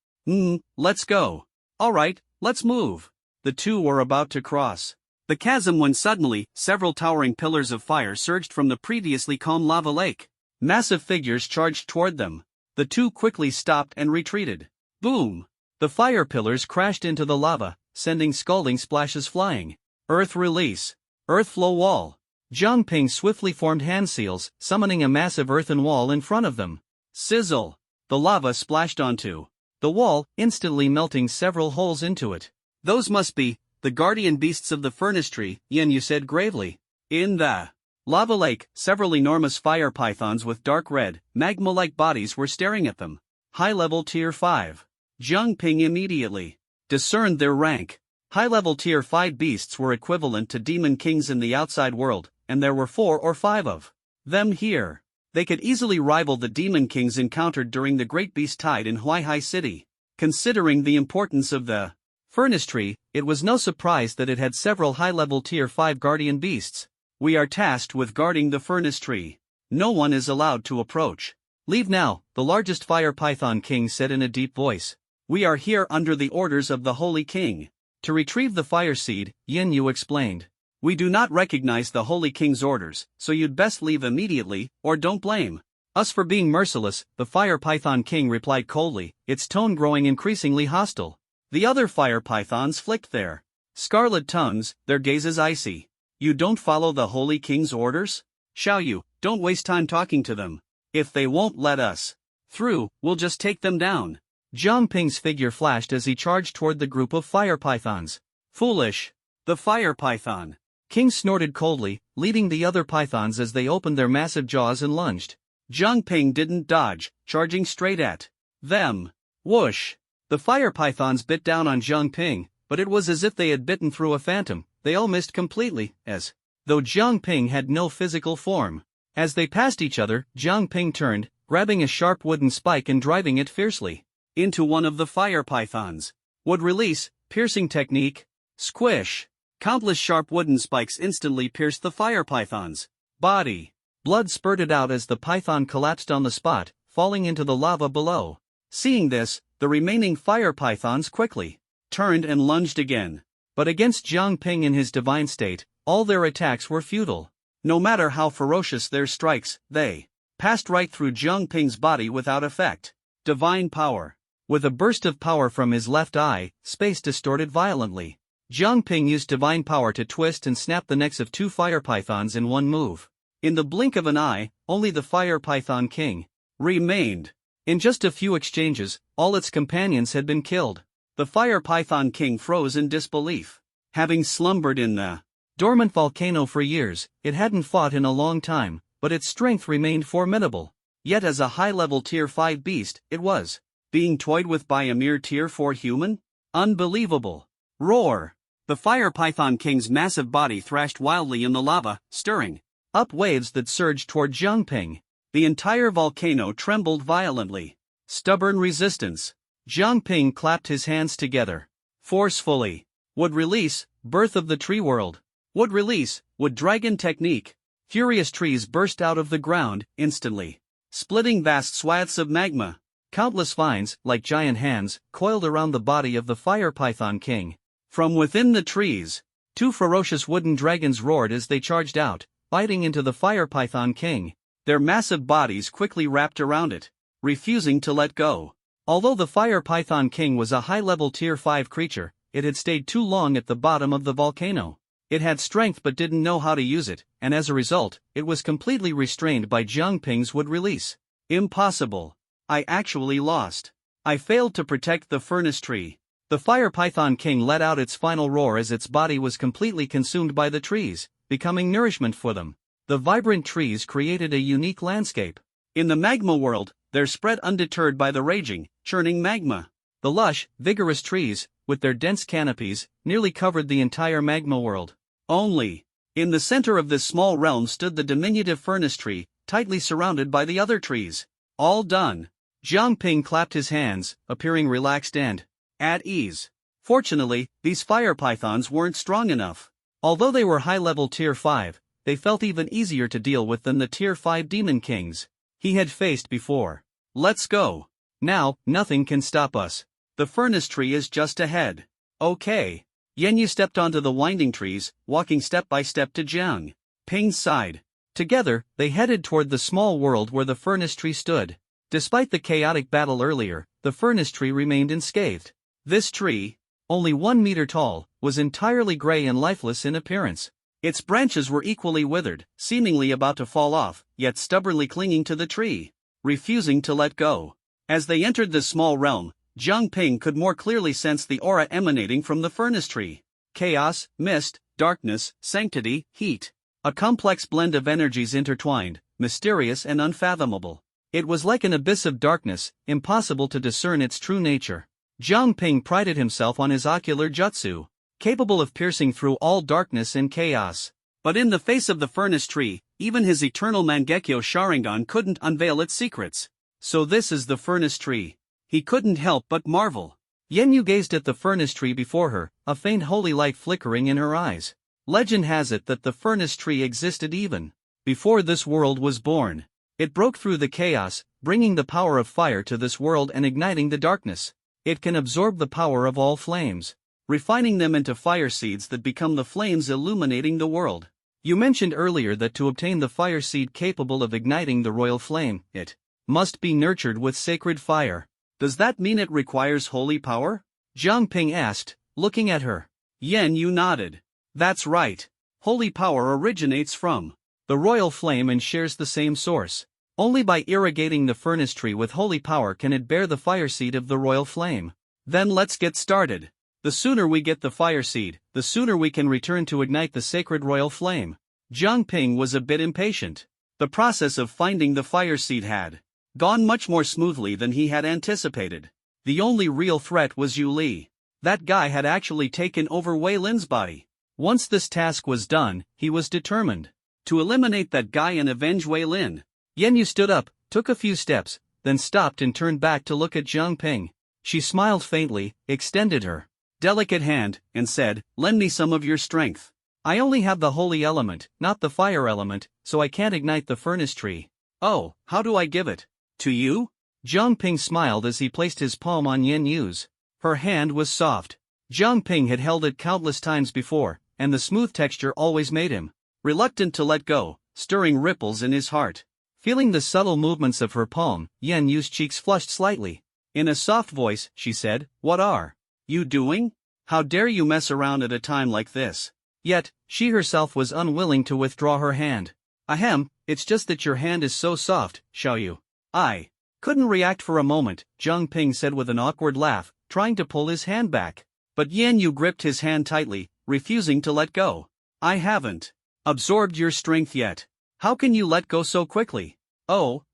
Let's go. Alright, let's move. The two were about to cross the chasm when suddenly, several towering pillars of fire surged from the previously calm lava lake. Massive figures charged toward them. The two quickly stopped and retreated. Boom! The fire pillars crashed into the lava, sending scalding splashes flying. Earth release. Earth flow wall. Jiang Ping swiftly formed hand seals, summoning a massive earthen wall in front of them. Sizzle! The lava splashed onto the wall, instantly melting several holes into it. Those must be the guardian beasts of the furnace tree, Yin Yu said gravely. In the lava lake, several enormous fire pythons with dark red, magma-like bodies were staring at them. High-level Tier 5. Jiang Ping immediately discerned their rank. High-level Tier 5 beasts were equivalent to demon kings in the outside world, and there were 4 or 5 of them here. They could easily rival the demon kings encountered during the Great Beast Tide in Huaihai City. Considering the importance of the furnace tree, it was no surprise that it had several high-level Tier 5 guardian beasts. We are tasked with guarding the furnace tree. No one is allowed to approach. Leave now, the largest fire python king said in a deep voice. We are here under the orders of the Holy King. To retrieve the fire seed, Yin Yu explained. We do not recognize the Holy King's orders, so you'd best leave immediately, or don't blame us for being merciless, the fire python king replied coldly, its tone growing increasingly hostile. The other fire pythons flicked their scarlet tongues, their gazes icy. You don't follow the Holy King's orders? Xiao Yu, don't waste time talking to them. If they won't let us through, we'll just take them down. Jiang Ping's figure flashed as he charged toward the group of fire pythons. Foolish! The fire python king snorted coldly, leading the other pythons as they opened their massive jaws and lunged. Jiang Ping didn't dodge, charging straight at them. Whoosh! The fire pythons bit down on Jiang Ping, but it was as if they had bitten through a phantom. They all missed completely, as though Jiang Ping had no physical form. As they passed each other, Jiang Ping turned, grabbing a sharp wooden spike and driving it fiercely into one of the fire pythons. Would release, piercing technique. Squish! Countless sharp wooden spikes instantly pierced the fire python's body. Blood spurted out as the python collapsed on the spot, falling into the lava below. Seeing this, the remaining fire pythons quickly turned and lunged again. But against Jiang Ping in his divine state, all their attacks were futile. No matter how ferocious their strikes, they passed right through Jiang Ping's body without effect. Divine power. With a burst of power from his left eye, space distorted violently. Jiang Ping used divine power to twist and snap the necks of 2 fire pythons in one move. In the blink of an eye, only the fire python king remained. In just a few exchanges, all its companions had been killed. The fire python king froze in disbelief. Having slumbered in the dormant volcano for years, it hadn't fought in a long time, but its strength remained formidable. Yet as a high-level Tier 5 beast, it was being toyed with by a mere Tier 4 human? Unbelievable. Roar! The fire python king's massive body thrashed wildly in the lava, stirring up waves that surged toward Jiang Ping. The entire volcano trembled violently. Stubborn resistance. Jiang Ping clapped his hands together forcefully. Would release, birth of the tree world. Would release, would dragon technique. Furious trees burst out of the ground, instantly splitting vast swaths of magma. Countless vines, like giant hands, coiled around the body of the fire python king. From within the trees, 2 ferocious wooden dragons roared as they charged out, biting into the fire python king. Their massive bodies quickly wrapped around it, refusing to let go. Although the fire python king was a high-level Tier 5 creature, it had stayed too long at the bottom of the volcano. It had strength but didn't know how to use it, and as a result, it was completely restrained by Jiang Ping's wood release. Impossible. I actually lost. I failed to protect the furnace tree. The fire python king let out its final roar as its body was completely consumed by the trees, becoming nourishment for them. The vibrant trees created a unique landscape. In the magma world, there spread undeterred by the raging, churning magma. The lush, vigorous trees, with their dense canopies, nearly covered the entire magma world. Only, in the center of this small realm stood the diminutive furnace tree, tightly surrounded by the other trees. All done. Jiang Ping clapped his hands, appearing relaxed and at ease. Fortunately, these fire pythons weren't strong enough. Although they were high-level Tier 5, they felt even easier to deal with than the Tier 5 demon kings he had faced before. Let's go. Now, nothing can stop us. The furnace tree is just ahead. Okay. Yan Yu stepped onto the winding trees, walking step by step to Jiang Ping's side. Together, they headed toward the small world where the furnace tree stood. Despite the chaotic battle earlier, the furnace tree remained unscathed. This tree, only 1 meter tall, was entirely gray and lifeless in appearance. Its branches were equally withered, seemingly about to fall off, yet stubbornly clinging to the tree, refusing to let go. As they entered this small realm, Jiang Ping could more clearly sense the aura emanating from the furnace tree. Chaos, mist, darkness, sanctity, heat. A complex blend of energies intertwined, mysterious and unfathomable. It was like an abyss of darkness, impossible to discern its true nature. Jiang Ping prided himself on his ocular jutsu, capable of piercing through all darkness and chaos. But in the face of the furnace tree, even his eternal Mangekyo Sharingan couldn't unveil its secrets. So this is the furnace tree. He couldn't help but marvel. Yan Yu gazed at the furnace tree before her, a faint holy light flickering in her eyes. Legend has it that the furnace tree existed even before this world was born. It broke through the chaos, bringing the power of fire to this world and igniting the darkness. It can absorb the power of all flames, refining them into fire seeds that become the flames illuminating the world. You mentioned earlier that to obtain the fire seed capable of igniting the royal flame, it must be nurtured with sacred fire. Does that mean it requires holy power? Jiang Ping asked, looking at her. Yan Yu nodded. That's right. Holy power originates from the royal flame and shares the same source. Only by irrigating the furnace tree with holy power can it bear the fire seed of the royal flame. Then let's get started. The sooner we get the fire seed, the sooner we can return to ignite the sacred royal flame. Jiang Ping was a bit impatient. The process of finding the fire seed had gone much more smoothly than he had anticipated. The only real threat was Yu Li. That guy had actually taken over Wei Lin's body. Once this task was done, he was determined to eliminate that guy and avenge Wei Lin. Yan Yu stood up, took a few steps, then stopped and turned back to look at Jiang Ping. She smiled faintly, extended her delicate hand, and said, "Lend me some of your strength. I only have the holy element, not the fire element, so I can't ignite the furnace tree." "Oh, how do I give it? To you?" Jiang Ping smiled as he placed his palm on Yan Yu's. Her hand was soft. Jiang Ping had held it countless times before, and the smooth texture always made him reluctant to let go, stirring ripples in his heart. Feeling the subtle movements of her palm, Yan Yu's cheeks flushed slightly. In a soft voice, she said, "What are you doing? How dare you mess around at a time like this?" Yet, she herself was unwilling to withdraw her hand. "Ahem, it's just that your hand is so soft, Xiaoyu." "I couldn't react for a moment," Jiang Ping said with an awkward laugh, trying to pull his hand back. But Yan Yu gripped his hand tightly, refusing to let go. "I haven't absorbed your strength yet. How can you let go so quickly?" Oh.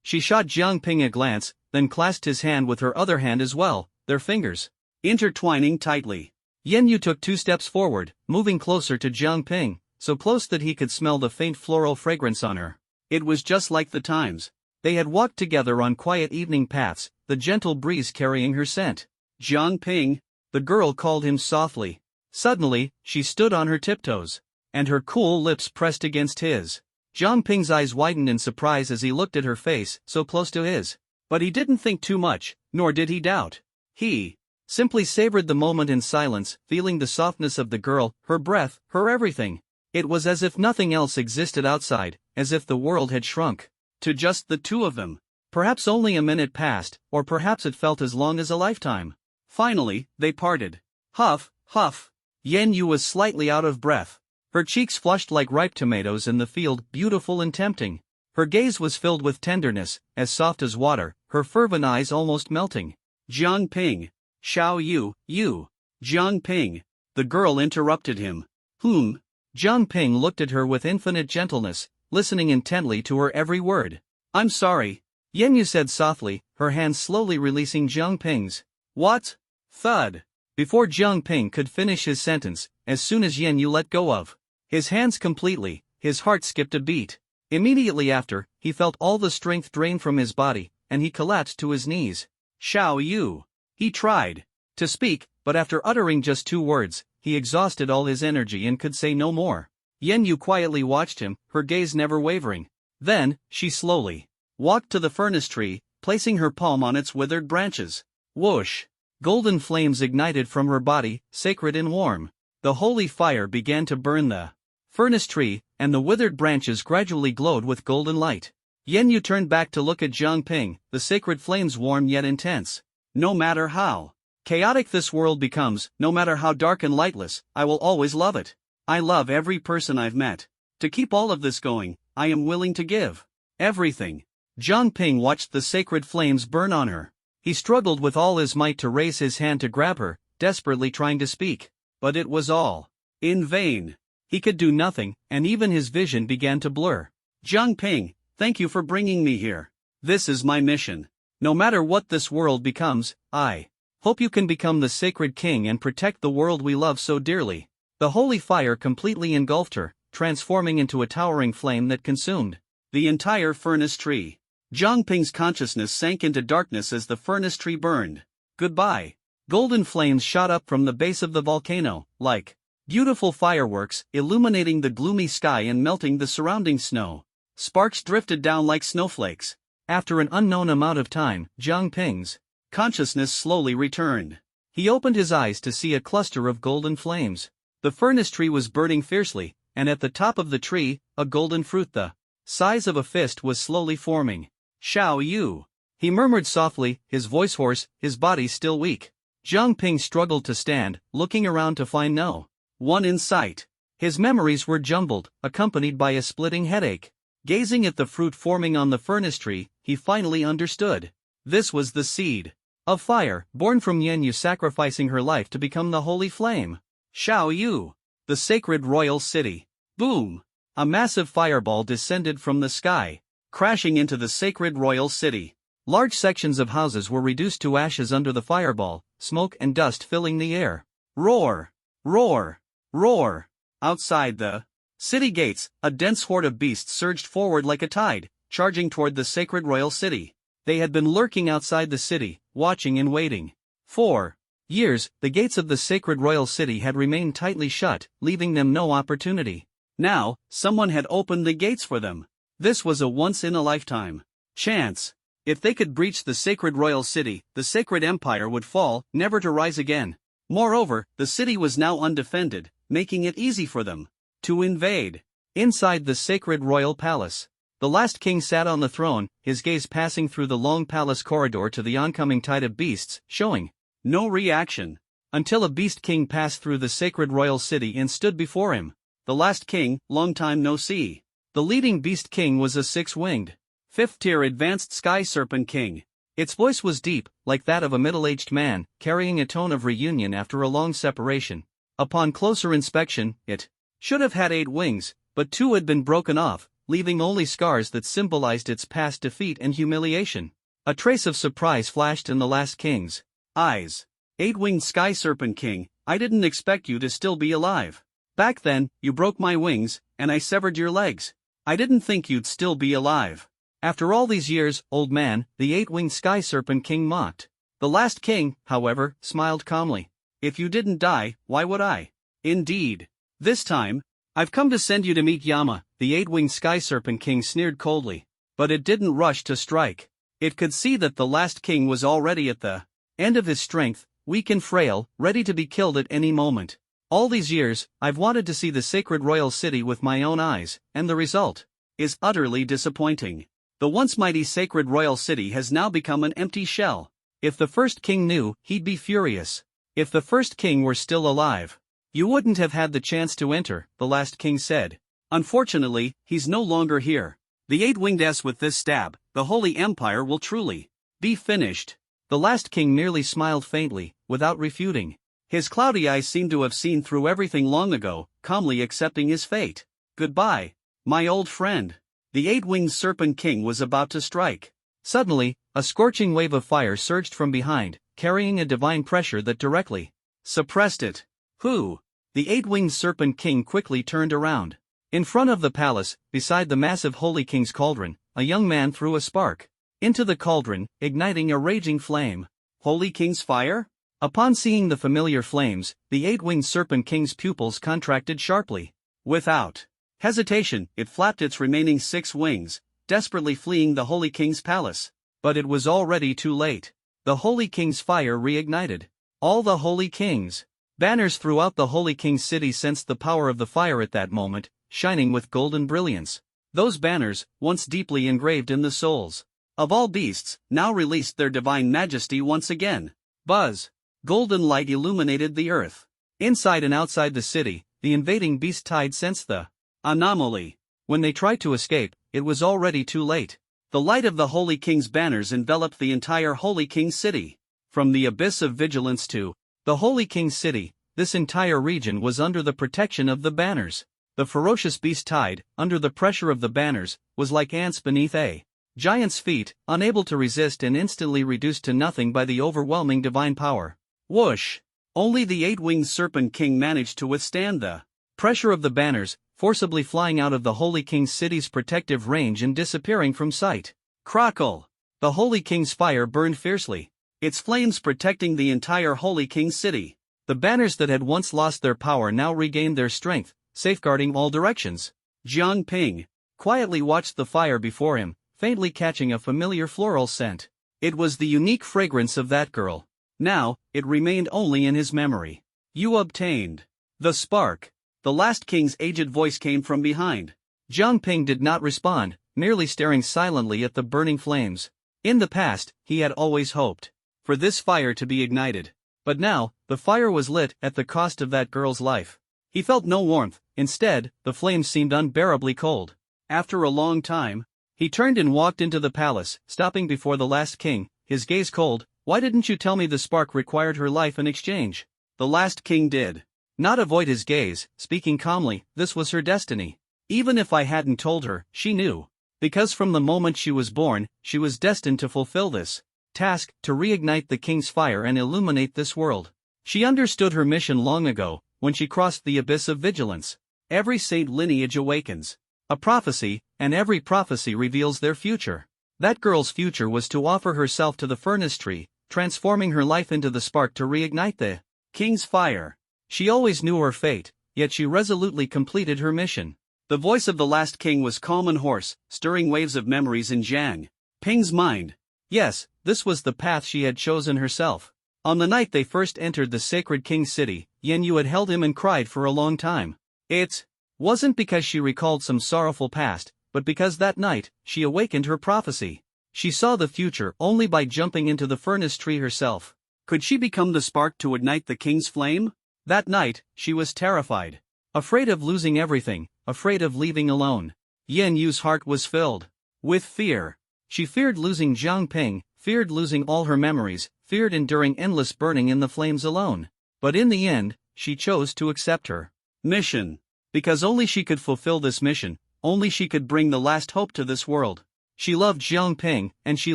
She shot Jiang Ping a glance, then clasped his hand with her other hand as well, their fingers intertwining tightly. Yan Yu took 2 steps forward, moving closer to Jiang Ping, so close that he could smell the faint floral fragrance on her. It was just like the times they had walked together on quiet evening paths, the gentle breeze carrying her scent. "Jiang Ping," the girl called him softly. Suddenly, she stood on her tiptoes, and her cool lips pressed against his. Jiang Ping's eyes widened in surprise as he looked at her face, so close to his. But he didn't think too much, nor did he doubt. He simply savored the moment in silence, feeling the softness of the girl, her breath, her everything. It was as if nothing else existed outside, as if the world had shrunk to just the two of them. Perhaps only a minute passed, or perhaps it felt as long as a lifetime. Finally, they parted. Huff, huff. Yan Yu was slightly out of breath. Her cheeks flushed like ripe tomatoes in the field, beautiful and tempting. Her gaze was filled with tenderness, as soft as water, her fervent eyes almost melting. "Jiang Ping. Xiaoyu, you." "Jiang Ping." The girl interrupted him. Jiang Ping looked at her with infinite gentleness, listening intently to her every word. "I'm sorry," Yan Yu said softly, her hands slowly releasing Jiang Ping's. "What?" Thud. Before Jiang Ping could finish his sentence, as soon as Yan Yu let go of his hands completely, his heart skipped a beat. Immediately after, he felt all the strength drain from his body, and he collapsed to his knees. "Xiaoyu." He tried to speak, but after uttering just 2 words, he exhausted all his energy and could say no more. Yan Yu quietly watched him, her gaze never wavering. Then, she slowly walked to the furnace tree, placing her palm on its withered branches. Whoosh! Golden flames ignited from her body, sacred and warm. The holy fire began to burn the furnace tree, and the withered branches gradually glowed with golden light. Yan Yu turned back to look at Jiang Ping, the sacred flames warm yet intense. No matter how chaotic this world becomes, no matter how dark and lightless, I will always love it. I love every person I've met. To keep all of this going, I am willing to give everything. Jiang Ping watched the sacred flames burn on her. He struggled with all his might to raise his hand to grab her, desperately trying to speak. But it was all in vain. He could do nothing, and even his vision began to blur. Jiang Ping, thank you for bringing me here. This is my mission. No matter what this world becomes, I hope you can become the sacred king and protect the world we love so dearly. The holy fire completely engulfed her, transforming into a towering flame that consumed the entire furnace tree. Jiang Ping's consciousness sank into darkness as the furnace tree burned. Goodbye. Golden flames shot up from the base of the volcano, like beautiful fireworks, illuminating the gloomy sky and melting the surrounding snow. Sparks drifted down like snowflakes. After an unknown amount of time, Jiang Ping's consciousness slowly returned. He opened his eyes to see a cluster of golden flames. The furnace tree was burning fiercely, and at the top of the tree, a golden fruit the size of a fist was slowly forming. Xiao Yu. He murmured softly, his voice hoarse, his body still weak. Jiang Ping struggled to stand, looking around to find no one in sight. His memories were jumbled, accompanied by a splitting headache. Gazing at the fruit forming on the furnace tree, he finally understood. This was the seed of fire, born from Yan Yu sacrificing her life to become the holy flame. Xiao Yu. The sacred royal city. Boom! A massive fireball descended from the sky, crashing into the sacred royal city. Large sections of houses were reduced to ashes under the fireball, smoke and dust filling the air. Roar! Roar! Roar! Outside the city gates, a dense horde of beasts surged forward like a tide, charging toward the sacred royal city. They had been lurking outside the city, watching and waiting. For years, the gates of the sacred royal city had remained tightly shut, leaving them no opportunity. Now, someone had opened the gates for them. This was a once-in-a-lifetime chance. If they could breach the sacred royal city, the sacred empire would fall, never to rise again. Moreover, the city was now undefended, making it easy for them to invade. Inside the sacred royal palace, the last king sat on the throne, his gaze passing through the long palace corridor to the oncoming tide of beasts, showing no reaction. Until a beast king passed through the sacred royal city and stood before him. The last king, long time no see. The leading beast king was a six-winged, fifth-tier advanced sky serpent king. Its voice was deep, like that of a middle-aged man, carrying a tone of reunion after a long separation. Upon closer inspection, it should have had 8 wings, but 2 had been broken off, leaving only scars that symbolized its past defeat and humiliation. A trace of surprise flashed in the last king's eyes. 8-winged sky serpent king, I didn't expect you to still be alive. Back then, you broke my wings, and I severed your legs. I didn't think you'd still be alive. After all these years, old man, the 8-winged sky serpent king mocked. The last king, however, smiled calmly. If you didn't die, why would I? Indeed. This time, I've come to send you to meet Yama, the 8-winged sky serpent king sneered coldly. But it didn't rush to strike. It could see that the last king was already at the end of his strength, weak and frail, ready to be killed at any moment. All these years, I've wanted to see the sacred royal city with my own eyes, and the result is utterly disappointing. The once mighty sacred royal city has now become an empty shell. If the first king knew, he'd be furious. If the first king were still alive, you wouldn't have had the chance to enter, the last king said. Unfortunately, he's no longer here. The 8-winged S with this stab, the Holy Empire will truly be finished. The last king merely smiled faintly, without refuting. His cloudy eyes seemed to have seen through everything long ago, calmly accepting his fate. Goodbye, my old friend. The 8-winged serpent king was about to strike. Suddenly, a scorching wave of fire surged from behind, carrying a divine pressure that directly suppressed it. Who? The 8-winged serpent king quickly turned around. In front of the palace, beside the massive Holy King's cauldron, a young man threw a spark into the cauldron, igniting a raging flame. Holy King's fire? Upon seeing the familiar flames, the 8-winged serpent king's pupils contracted sharply. Without hesitation, it flapped its remaining 6 wings, desperately fleeing the Holy King's palace. But it was already too late. The Holy King's fire reignited. All the Holy Kings' banners throughout the Holy King's city sensed the power of the fire at that moment, shining with golden brilliance. Those banners, once deeply engraved in the souls of all beasts, now released their divine majesty once again. Buzz! Golden light illuminated the earth. Inside and outside the city, the invading beast tide sensed the anomaly. When they tried to escape, it was already too late. The light of the Holy King's banners enveloped the entire Holy King's city. From the abyss of vigilance to the Holy King's city, this entire region was under the protection of the banners. The ferocious beast tide, under the pressure of the banners, was like ants beneath a giant's feet, unable to resist and instantly reduced to nothing by the overwhelming divine power. Whoosh! Only the eight-winged Serpent King managed to withstand the pressure of the banners, forcibly flying out of the Holy King's city's protective range and disappearing from sight. Crackle! The Holy King's fire burned fiercely, its flames protecting the entire Holy King's city. The banners that had once lost their power now regained their strength, safeguarding all directions. Jiang Ping quietly watched the fire before him, faintly catching a familiar floral scent. It was the unique fragrance of that girl. Now, it remained only in his memory. You obtained the spark. The last king's aged voice came from behind. Jiang Ping did not respond, merely staring silently at the burning flames. In the past, he had always hoped for this fire to be ignited. But now, the fire was lit at the cost of that girl's life. He felt no warmth, instead, the flames seemed unbearably cold. After a long time, he turned and walked into the palace, stopping before the last king, his gaze cold. Why didn't you tell me the spark required her life in exchange? The last king did not avoid his gaze, speaking calmly, this was her destiny. Even if I hadn't told her, she knew. Because from the moment she was born, she was destined to fulfill this task, to reignite the king's fire and illuminate this world. She understood her mission long ago, when she crossed the abyss of vigilance. Every saint lineage awakens a prophecy, and every prophecy reveals their future. That girl's future was to offer herself to the furnace tree, transforming her life into the spark to reignite the king's fire. She always knew her fate, yet she resolutely completed her mission. The voice of the last king was calm and hoarse, stirring waves of memories in Jiang Ping's mind. Yes, this was the path she had chosen herself. On the night they first entered the sacred king's city, Yan Yu had held him and cried for a long time. It wasn't because she recalled some sorrowful past, but because that night, she awakened her prophecy. She saw the future only by jumping into the furnace tree herself. Could she become the spark to ignite the king's flame? That night, she was terrified. Afraid of losing everything, afraid of leaving alone. Yan Yu's heart was filled with fear. She feared losing Jiang Ping, feared losing all her memories, feared enduring endless burning in the flames alone. But in the end, she chose to accept her mission. Because only she could fulfill this mission, only she could bring the last hope to this world. She loved Jiang Ping, and she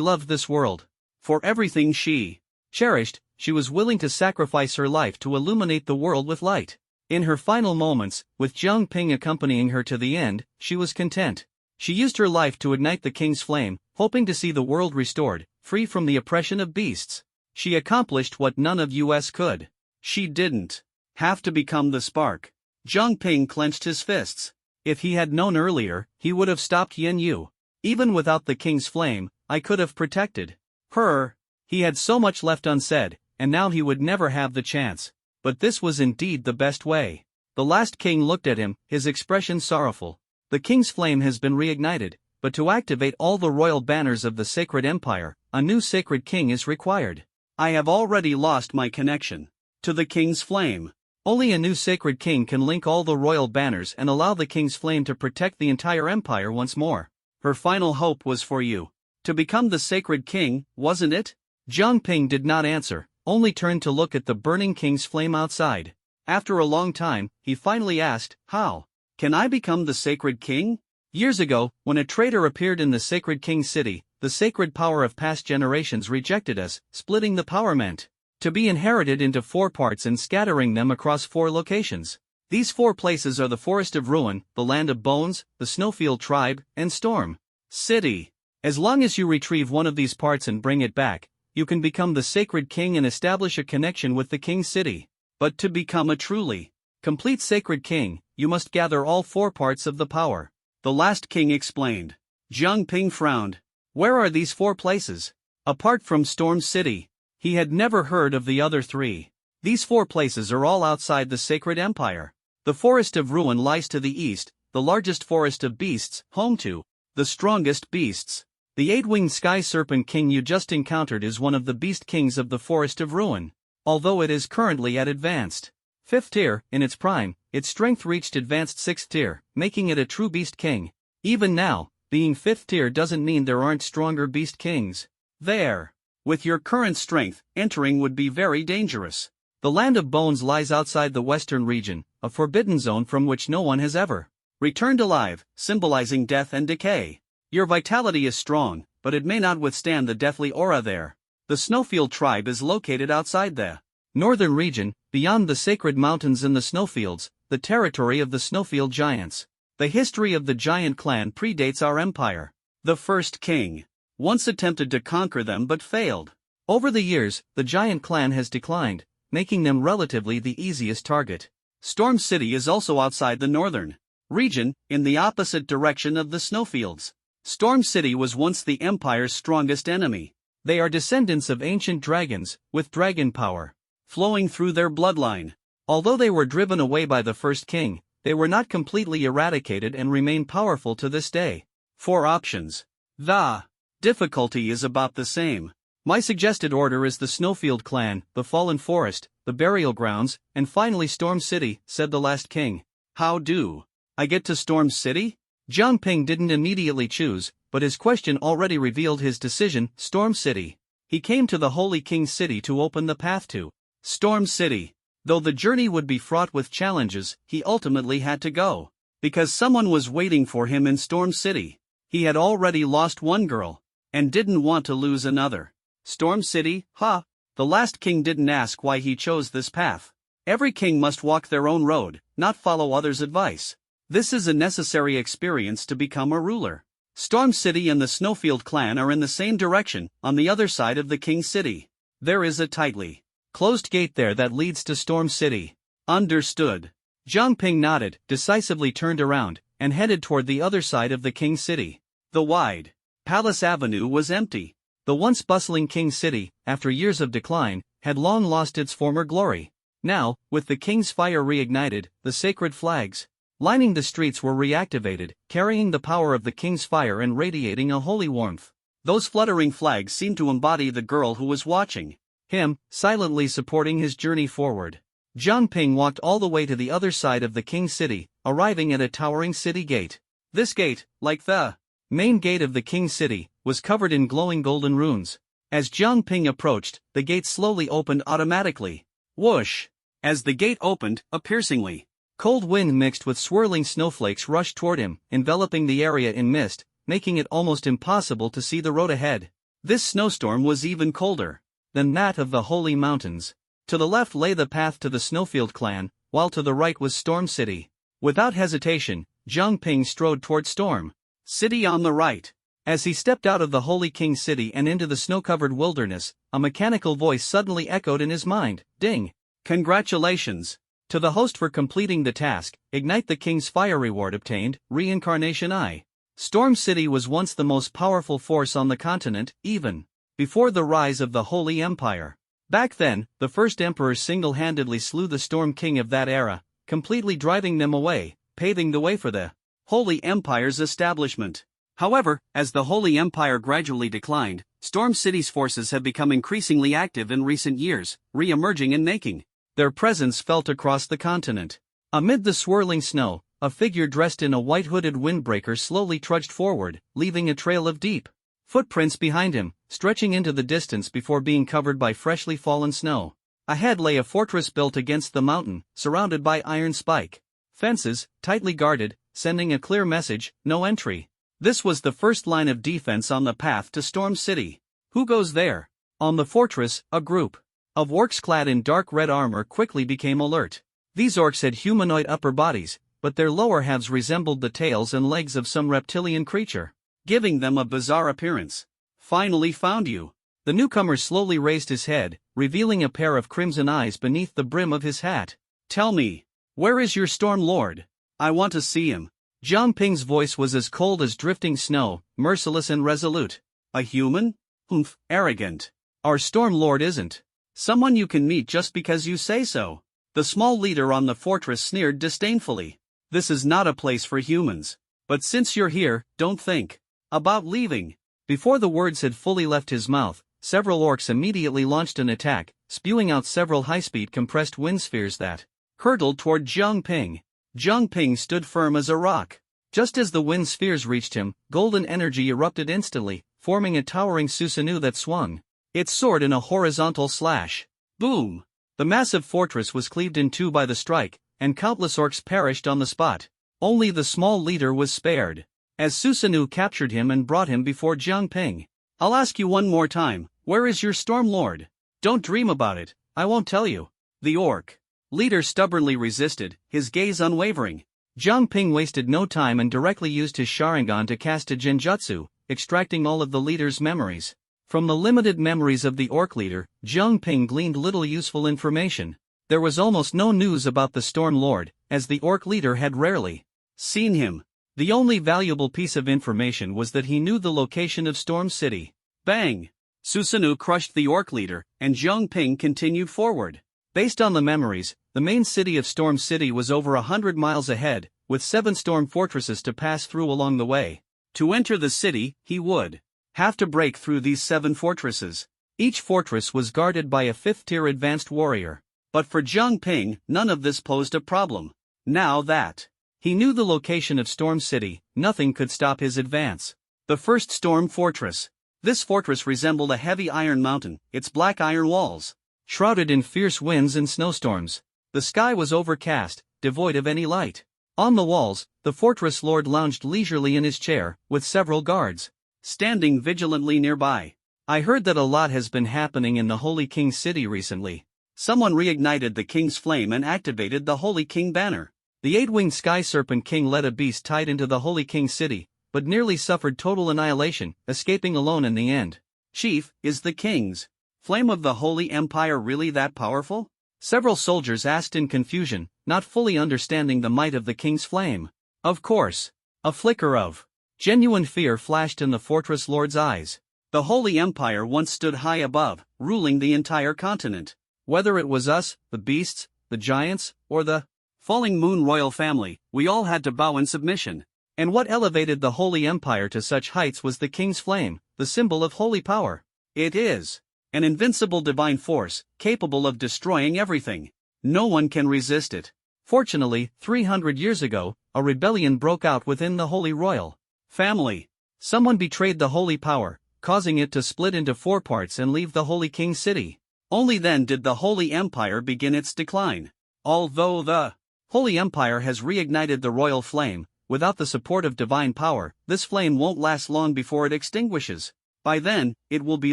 loved this world. For everything she cherished, she was willing to sacrifice her life to illuminate the world with light. In her final moments, with Jiang Ping accompanying her to the end, she was content. She used her life to ignite the king's flame, hoping to see the world restored, free from the oppression of beasts. She accomplished what none of us could. She didn't have to become the spark. Jiang Ping clenched his fists. If he had known earlier, he would have stopped Yan Yu. Even without the king's flame, I could have protected her. He had so much left unsaid, and now he would never have the chance. But this was indeed the best way. The last king looked at him, his expression sorrowful. The king's flame has been reignited, but to activate all the royal banners of the sacred empire, a new sacred king is required. I have already lost my connection to the king's flame. Only a new sacred king can link all the royal banners and allow the king's flame to protect the entire empire once more. Her final hope was for you to become the sacred king, wasn't it? Jiang Ping did not answer, only turned to look at the burning king's flame outside. After a long time, he finally asked, how can I become the sacred king? Years ago, when a traitor appeared in the sacred king's city, the sacred power of past generations rejected us, splitting the power meant to be inherited into 4 parts and scattering them across 4 locations. These 4 places are the Forest of Ruin, the Land of Bones, the Snowfield Tribe, and Storm City. As long as you retrieve one of these parts and bring it back, you can become the sacred king and establish a connection with the king's city. But to become a truly complete sacred king, you must gather all 4 parts of the power. The last king explained. Jiang Ping frowned. Where are these 4 places? Apart from Storm City. He had never heard of the other three. These four places are all outside the Sacred Empire. The Forest of Ruin lies to the east, the largest forest of beasts, home to the strongest beasts. The eight-winged sky serpent king you just encountered is one of the beast kings of the Forest of Ruin. Although it is currently at advanced 5th tier, in its prime, its strength reached advanced 6th tier, making it a true beast king. Even now, being 5th tier doesn't mean there aren't stronger beast kings. There. With your current strength, entering would be very dangerous. The Land of Bones lies outside the western region, a forbidden zone from which no one has ever returned alive, symbolizing death and decay. Your vitality is strong, but it may not withstand the deathly aura there. The Snowfield tribe is located outside the northern region, beyond the sacred mountains and the snowfields, the territory of the Snowfield giants. The history of the giant clan predates our empire. The first king once attempted to conquer them but failed. Over the years, the giant clan has declined, making them relatively the easiest target. Storm City is also outside the northern region, in the opposite direction of the snowfields. Storm City was once the Empire's strongest enemy. They are descendants of ancient dragons, with dragon power flowing through their bloodline. Although they were driven away by the first king, they were not completely eradicated and remain powerful to this day. 4 options. The difficulty is about the same. My suggested order is the Snowfield clan, the Fallen Forest, the Burial Grounds, and finally Storm City, said the last king. How do I get to Storm City? Jiang Ping didn't immediately choose, but his question already revealed his decision, Storm City. He came to the Holy King's City to open the path to Storm City. Though the journey would be fraught with challenges, he ultimately had to go. Because someone was waiting for him in Storm City. He had already lost one girl, and didn't want to lose another. Storm City, huh? The last king didn't ask why he chose this path. Every king must walk their own road, not follow others' advice. This is a necessary experience to become a ruler. Storm City and the Snowfield clan are in the same direction, on the other side of the King's City. There is a tightly closed gate there that leads to Storm City. Understood. Jiang Ping nodded, decisively turned around, and headed toward the other side of the King's City. The wide Palace Avenue was empty. The once bustling King's City, after years of decline, had long lost its former glory. Now, with the King's fire reignited, the sacred flags lining the streets were reactivated, carrying the power of the King's fire and radiating a holy warmth. Those fluttering flags seemed to embody the girl who was watching him, silently supporting his journey forward. Jiang Ping walked all the way to the other side of the King's City, arriving at a towering city gate. This gate, like the main gate of the King's City, was covered in glowing golden runes. As Jiang Ping approached, the gate slowly opened automatically. Whoosh! As the gate opened, a piercingly cold wind mixed with swirling snowflakes rushed toward him, enveloping the area in mist, making it almost impossible to see the road ahead. This snowstorm was even colder than that of the Holy Mountains. To the left lay the path to the Snowfield clan, while to the right was Storm City. Without hesitation, Jiang Ping strode toward Storm City on the right. As he stepped out of the Holy King's City and into the snow-covered wilderness, a mechanical voice suddenly echoed in his mind. Ding! Congratulations to the host for completing the task. Ignite the King's fire reward obtained, Reincarnation I. Storm City was once the most powerful force on the continent, even before the rise of the Holy Empire. Back then, the first emperor single-handedly slew the Storm King of that era, completely driving them away, paving the way for the Holy Empire's establishment. However, as the Holy Empire gradually declined, Storm City's forces have become increasingly active in recent years, re-emerging and making their presence felt across the continent. Amid the swirling snow, a figure dressed in a white hooded windbreaker slowly trudged forward, leaving a trail of deep footprints behind him, stretching into the distance before being covered by freshly fallen snow. Ahead lay a fortress built against the mountain, surrounded by iron spike fences, tightly guarded, sending a clear message: no entry. This was the first line of defense on the path to Storm City. Who goes there? On the fortress, a group of orcs clad in dark red armor quickly became alert. These orcs had humanoid upper bodies, but their lower halves resembled the tails and legs of some reptilian creature, giving them a bizarre appearance. Finally found you. The newcomer slowly raised his head, revealing a pair of crimson eyes beneath the brim of his hat. Tell me, where is your Storm Lord? I want to see him. Jiang Ping's voice was as cold as drifting snow, merciless and resolute. A human? Humph, arrogant. Our Storm Lord isn't someone you can meet just because you say so. The small leader on the fortress sneered disdainfully. This is not a place for humans. But since you're here, don't think about leaving. Before the words had fully left his mouth, several orcs immediately launched an attack, spewing out several high-speed compressed wind spheres that hurtled toward Jiang Ping. Jiang Ping stood firm as a rock. Just as the wind spheres reached him, golden energy erupted instantly, forming a towering Susanoo that swung its sword in a horizontal slash. Boom! The massive fortress was cleaved in two by the strike, and countless orcs perished on the spot. Only the small leader was spared. As Susanoo captured him and brought him before Jiang Ping. I'll ask you one more time, where is your Storm Lord? Don't dream about it, I won't tell you. The orc leader stubbornly resisted, his gaze unwavering. Jiang Ping wasted no time and directly used his Sharingan to cast a Genjutsu, extracting all of the leader's memories. From the limited memories of the orc leader, Jiang Ping gleaned little useful information. There was almost no news about the Storm Lord, as the orc leader had rarely seen him. The only valuable piece of information was that he knew the location of Storm City. Bang! Susanoo crushed the orc leader, and Jiang Ping continued forward. Based on the memories, the main city of Storm City was over 100 miles ahead, with 7 storm fortresses to pass through along the way. To enter the city, he would have to break through these 7 fortresses. Each fortress was guarded by a 5th-tier advanced warrior. But for Jiang Ping, none of this posed a problem. Now that he knew the location of Storm City, nothing could stop his advance. The first storm fortress. This fortress resembled a heavy iron mountain, its black iron walls shrouded in fierce winds and snowstorms. The sky was overcast, devoid of any light. On the walls, the fortress lord lounged leisurely in his chair, with several guards standing vigilantly nearby. I heard that a lot has been happening in the Holy King City recently. Someone reignited the King's Flame and activated the Holy King banner. The 8-winged Sky Serpent King led a beast tied into the Holy King City, but nearly suffered total annihilation, escaping alone in the end. Chief, is the King's Flame of the Holy Empire really that powerful? Several soldiers asked in confusion, not fully understanding the might of the King's Flame. Of course. A flicker of genuine fear flashed in the fortress lord's eyes. The Holy Empire once stood high above, ruling the entire continent. Whether it was us, the beasts, the giants, or the falling moon royal family, we all had to bow in submission. And what elevated the Holy Empire to such heights was the King's Flame, the symbol of holy power. It is an invincible divine force, capable of destroying everything. No one can resist it. Fortunately, 300 years ago, a rebellion broke out within the Holy Royal family. Someone betrayed the holy power, causing it to split into 4 parts and leave the Holy King City. Only then did the Holy Empire begin its decline. Although the Holy Empire has reignited the royal flame, without the support of divine power, this flame won't last long before it extinguishes. By then, it will be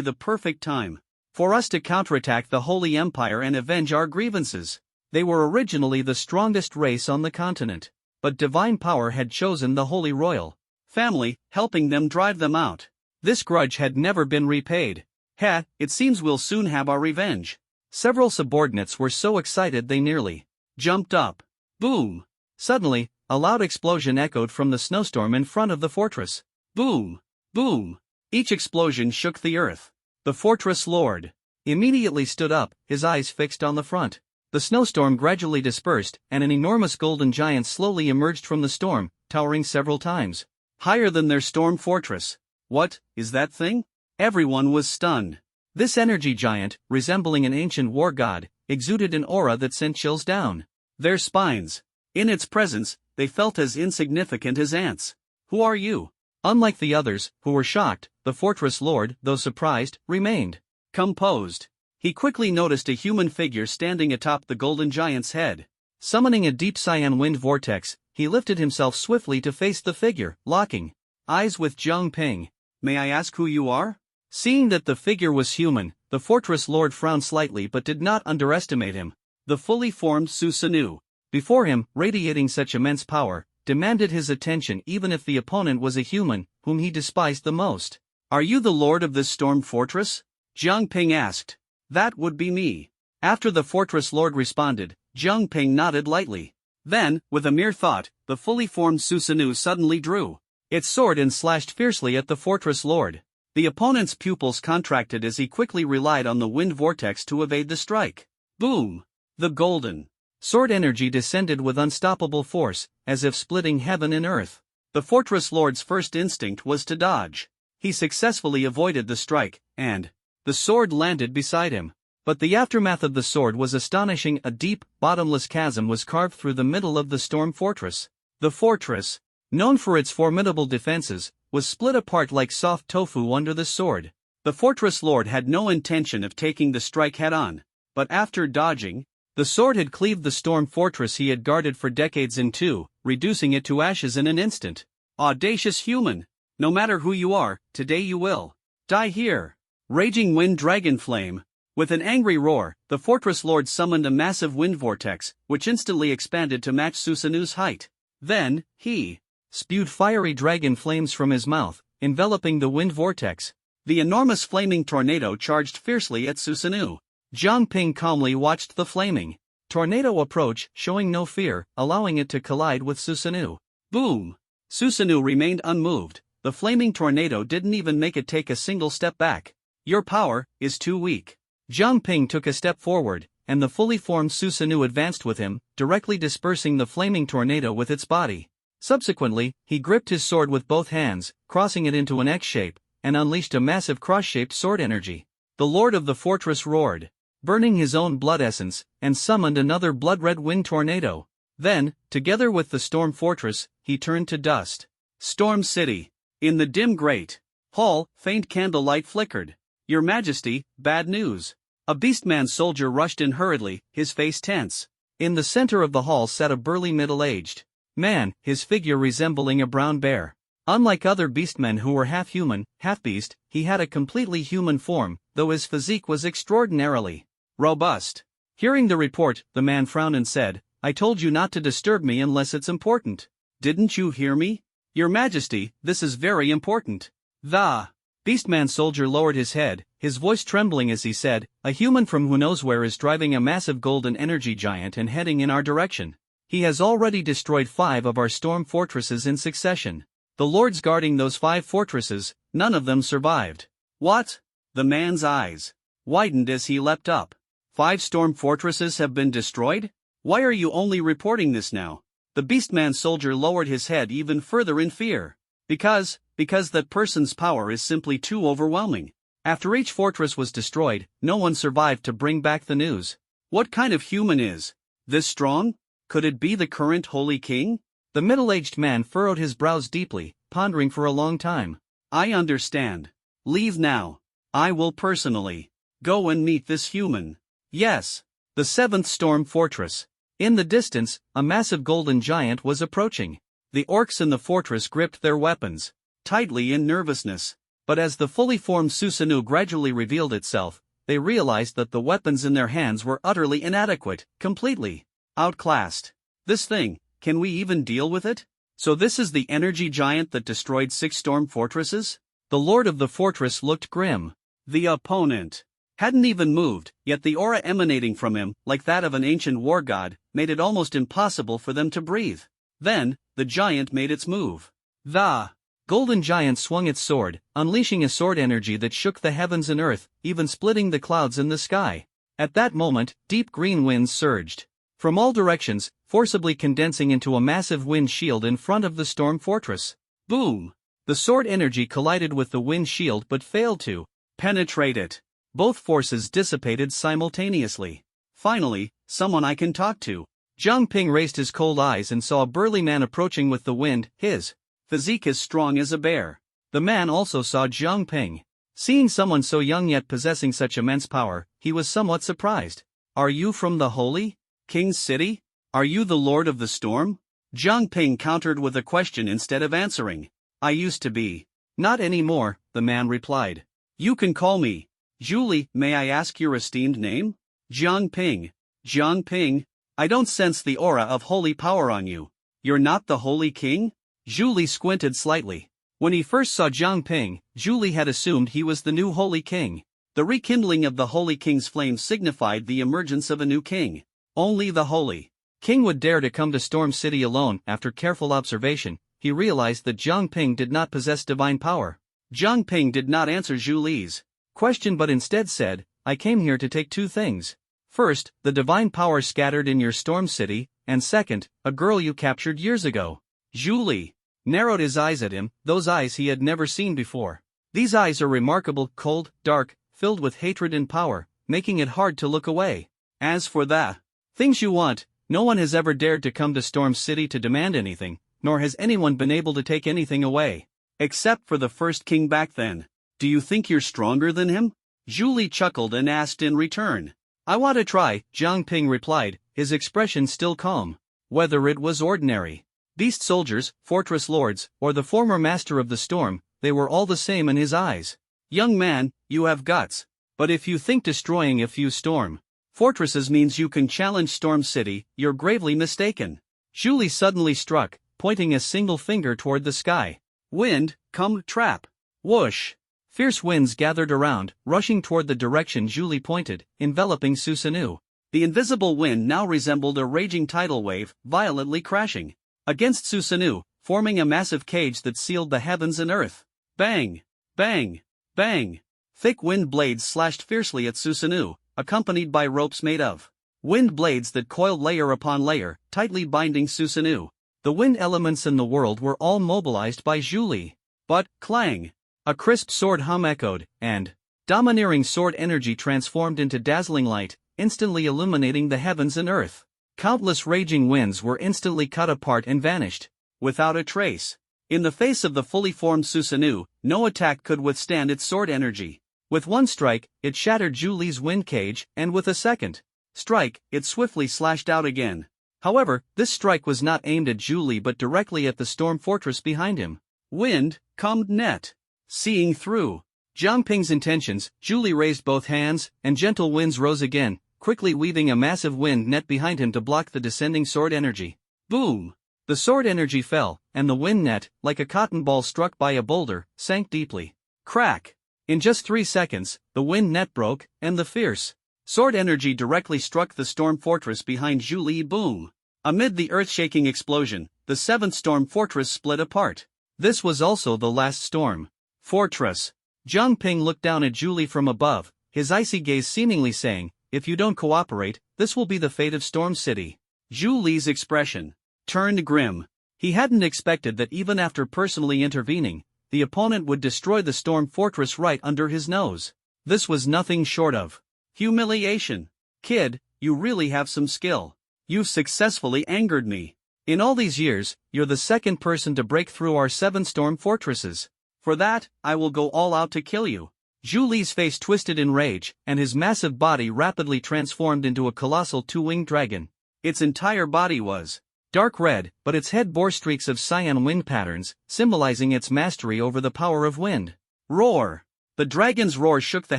the perfect time for us to counterattack the Holy Empire and avenge our grievances. They were originally the strongest race on the continent, but divine power had chosen the Holy Royal family, helping them drive them out. This grudge had never been repaid. It seems we'll soon have our revenge. Several subordinates were so excited they nearly jumped up. Boom! Suddenly, a loud explosion echoed from the snowstorm in front of the fortress. Boom! Boom! Each explosion shook the earth. The fortress lord immediately stood up, his eyes fixed on the front. The snowstorm gradually dispersed, and an enormous golden giant slowly emerged from the storm, towering several times higher than their storm fortress. What is that thing? Everyone was stunned. This energy giant, resembling an ancient war god, exuded an aura that sent chills down their spines. In its presence, they felt as insignificant as ants. Who are you? Unlike the others, who were shocked, the fortress lord, though surprised, remained composed. He quickly noticed a human figure standing atop the golden giant's head. Summoning a deep cyan wind vortex, he lifted himself swiftly to face the figure, locking eyes with Jiang Ping. May I ask who you are? Seeing that the figure was human, the fortress lord frowned slightly but did not underestimate him. The fully formed Susanoo, before him, radiating such immense power, demanded his attention even if the opponent was a human, whom he despised the most. Are you the lord of this storm fortress? Jiang Ping asked. That would be me. After the fortress lord responded, Jiang Ping nodded lightly. Then, with a mere thought, the fully formed Susanoo suddenly drew its sword and slashed fiercely at the fortress lord. The opponent's pupils contracted as he quickly relied on the wind vortex to evade the strike. Boom! The golden sword energy descended with unstoppable force, as if splitting heaven and earth. The fortress lord's first instinct was to dodge. He successfully avoided the strike, and the sword landed beside him. But the aftermath of the sword was astonishing. A deep, bottomless chasm was carved through the middle of the storm fortress. The fortress, known for its formidable defenses, was split apart like soft tofu under the sword. The fortress lord had no intention of taking the strike head-on, but after dodging, the sword had cleaved the storm fortress he had guarded for decades in two, reducing it to ashes in an instant. Audacious human! No matter who you are, today you will die here. Raging wind dragon flame. With an angry roar, the fortress lord summoned a massive wind vortex, which instantly expanded to match Susanu's height. Then, he spewed fiery dragon flames from his mouth, enveloping the wind vortex. The enormous flaming tornado charged fiercely at Susanu. Jiang Ping calmly watched the flaming tornado approach, showing no fear, allowing it to collide with Susanu. Boom! Susanu remained unmoved. The flaming tornado didn't even make it take a single step back. Your power is too weak. Jiang Ping took a step forward, and the fully formed Susanu advanced with him, directly dispersing the flaming tornado with its body. Subsequently, he gripped his sword with both hands, crossing it into an X shape, and unleashed a massive cross-shaped sword energy. The lord of the fortress roared, burning his own blood essence, and summoned another blood-red wind tornado. Then, together with the storm fortress, he turned to dust. Storm City. In the dim great hall, faint candlelight flickered. Your Majesty, bad news. A beastman soldier rushed in hurriedly, his face tense. In the center of the hall sat a burly middle-aged man, his figure resembling a brown bear. Unlike other beastmen who were half human, half beast, he had a completely human form, though his physique was extraordinarily robust. Hearing the report, the man frowned and said, I told you not to disturb me unless it's important. Didn't you hear me? Your Majesty, this is very important. The beastman soldier lowered his head, his voice trembling as he said, a human from who knows where is driving a massive golden energy giant and heading in our direction. He has already destroyed 5 of our storm fortresses in succession. The lords guarding those 5 fortresses, none of them survived. What? The man's eyes widened as he leapt up. 5 storm fortresses have been destroyed? Why are you only reporting this now? The beastman soldier lowered his head even further in fear. Because that person's power is simply too overwhelming. After each fortress was destroyed, no one survived to bring back the news. What kind of human is this strong? Could it be the current Holy King? The middle-aged man furrowed his brows deeply, pondering for a long time. I understand. Leave now. I will personally go and meet this human. Yes. The 7th Storm Fortress. In the distance, a massive golden giant was approaching. The orcs in the fortress gripped their weapons tightly in nervousness. But as the fully formed Susanu gradually revealed itself, they realized that the weapons in their hands were utterly inadequate, completely outclassed. This thing, can we even deal with it? So this is the energy giant that destroyed 6 storm fortresses? The lord of the fortress looked grim. The opponent hadn't even moved, yet the aura emanating from him, like that of an ancient war god, made it almost impossible for them to breathe. Then, the giant made its move. The golden giant swung its sword, unleashing a sword energy that shook the heavens and earth, even splitting the clouds in the sky. At that moment, deep green winds surged from all directions, forcibly condensing into a massive wind shield in front of the storm fortress. Boom! The sword energy collided with the wind shield but failed to penetrate it. Both forces dissipated simultaneously. Finally, someone I can talk to. Jiang Ping raised his cold eyes and saw a burly man approaching with the wind, his physique as strong as a bear. The man also saw Jiang Ping. Seeing someone so young yet possessing such immense power, he was somewhat surprised. Are you from the Holy King's city? Are you the Lord of the Storm? Jiang Ping countered with a question instead of answering. I used to be. Not anymore, the man replied. You can call me Julie. May I ask your esteemed name? Jiang Ping. Jiang Ping, I don't sense the aura of holy power on you. You're not the Holy King? Julie squinted slightly. When he first saw Jiang Ping, Julie had assumed he was the new Holy King. The rekindling of the Holy King's flame signified the emergence of a new king. Only the Holy King would dare to come to Storm City alone. After careful observation, he realized that Jiang Ping did not possess divine power. Jiang Ping did not answer Zhu Li's question but instead said, I came here to take two things. First, the divine power scattered in your storm city, and second, a girl you captured years ago. Zhu Li narrowed his eyes at him, those eyes he had never seen before. These eyes are remarkable, cold, dark, filled with hatred and power, making it hard to look away. As for the things you want, no one has ever dared to come to Storm City to demand anything, nor has anyone been able to take anything away. Except for the first king back then. Do you think you're stronger than him? Zhu Li chuckled and asked in return. I want to try, Jiang Ping replied, his expression still calm. Whether it was ordinary beast soldiers, fortress lords, or the former master of the storm, they were all the same in his eyes. Young man, you have guts. But if you think destroying a few storm fortresses means you can challenge Storm City, you're gravely mistaken. Zhu Li suddenly struck, pointing a single finger toward the sky. Wind, come, trap. Whoosh! Fierce winds gathered around, rushing toward the direction Zhu Li pointed, enveloping Susanoo. The invisible wind now resembled a raging tidal wave, violently crashing against Susanoo, forming a massive cage that sealed the heavens and earth. Bang! Bang! Bang! Thick wind blades slashed fiercely at Susanoo, accompanied by ropes made of wind blades that coiled layer upon layer, tightly binding Susanoo. The wind elements in the world were all mobilized by Zhu Li. But, clang! A crisp sword hum echoed, and domineering sword energy transformed into dazzling light, instantly illuminating the heavens and earth. Countless raging winds were instantly cut apart and vanished, without a trace. In the face of the fully formed Susanoo, no attack could withstand its sword energy. With one strike, it shattered Zhu Li's wind cage, and with a second strike, it swiftly slashed out again. However, this strike was not aimed at Zhu Li but directly at the storm fortress behind him. Wind, come, net. Seeing through Jiang Ping's intentions, Zhu Li raised both hands, and gentle winds rose again, quickly weaving a massive wind net behind him to block the descending sword energy. Boom! The sword energy fell, and the wind net, like a cotton ball struck by a boulder, sank deeply. Crack! In just 3 seconds, the wind net broke, and the fierce sword energy directly struck the storm fortress behind Zhu Li. Boom! Amid the earth-shaking explosion, the seventh storm fortress split apart. This was also the last storm fortress. Jiang Ping looked down at Zhu Li from above, his icy gaze seemingly saying, if you don't cooperate, this will be the fate of Storm City. Zhu Li's expression turned grim. He hadn't expected that even after personally intervening, the opponent would destroy the storm fortress right under his nose. This was nothing short of humiliation. Kid, you really have some skill. You've successfully angered me. In all these years, you're the second person to break through our 7 storm fortresses. For that, I will go all out to kill you. Zhu Li's face twisted in rage, and his massive body rapidly transformed into a colossal 2-winged dragon. Its entire body was dark red, but its head bore streaks of cyan wind patterns, symbolizing its mastery over the power of wind. Roar! The dragon's roar shook the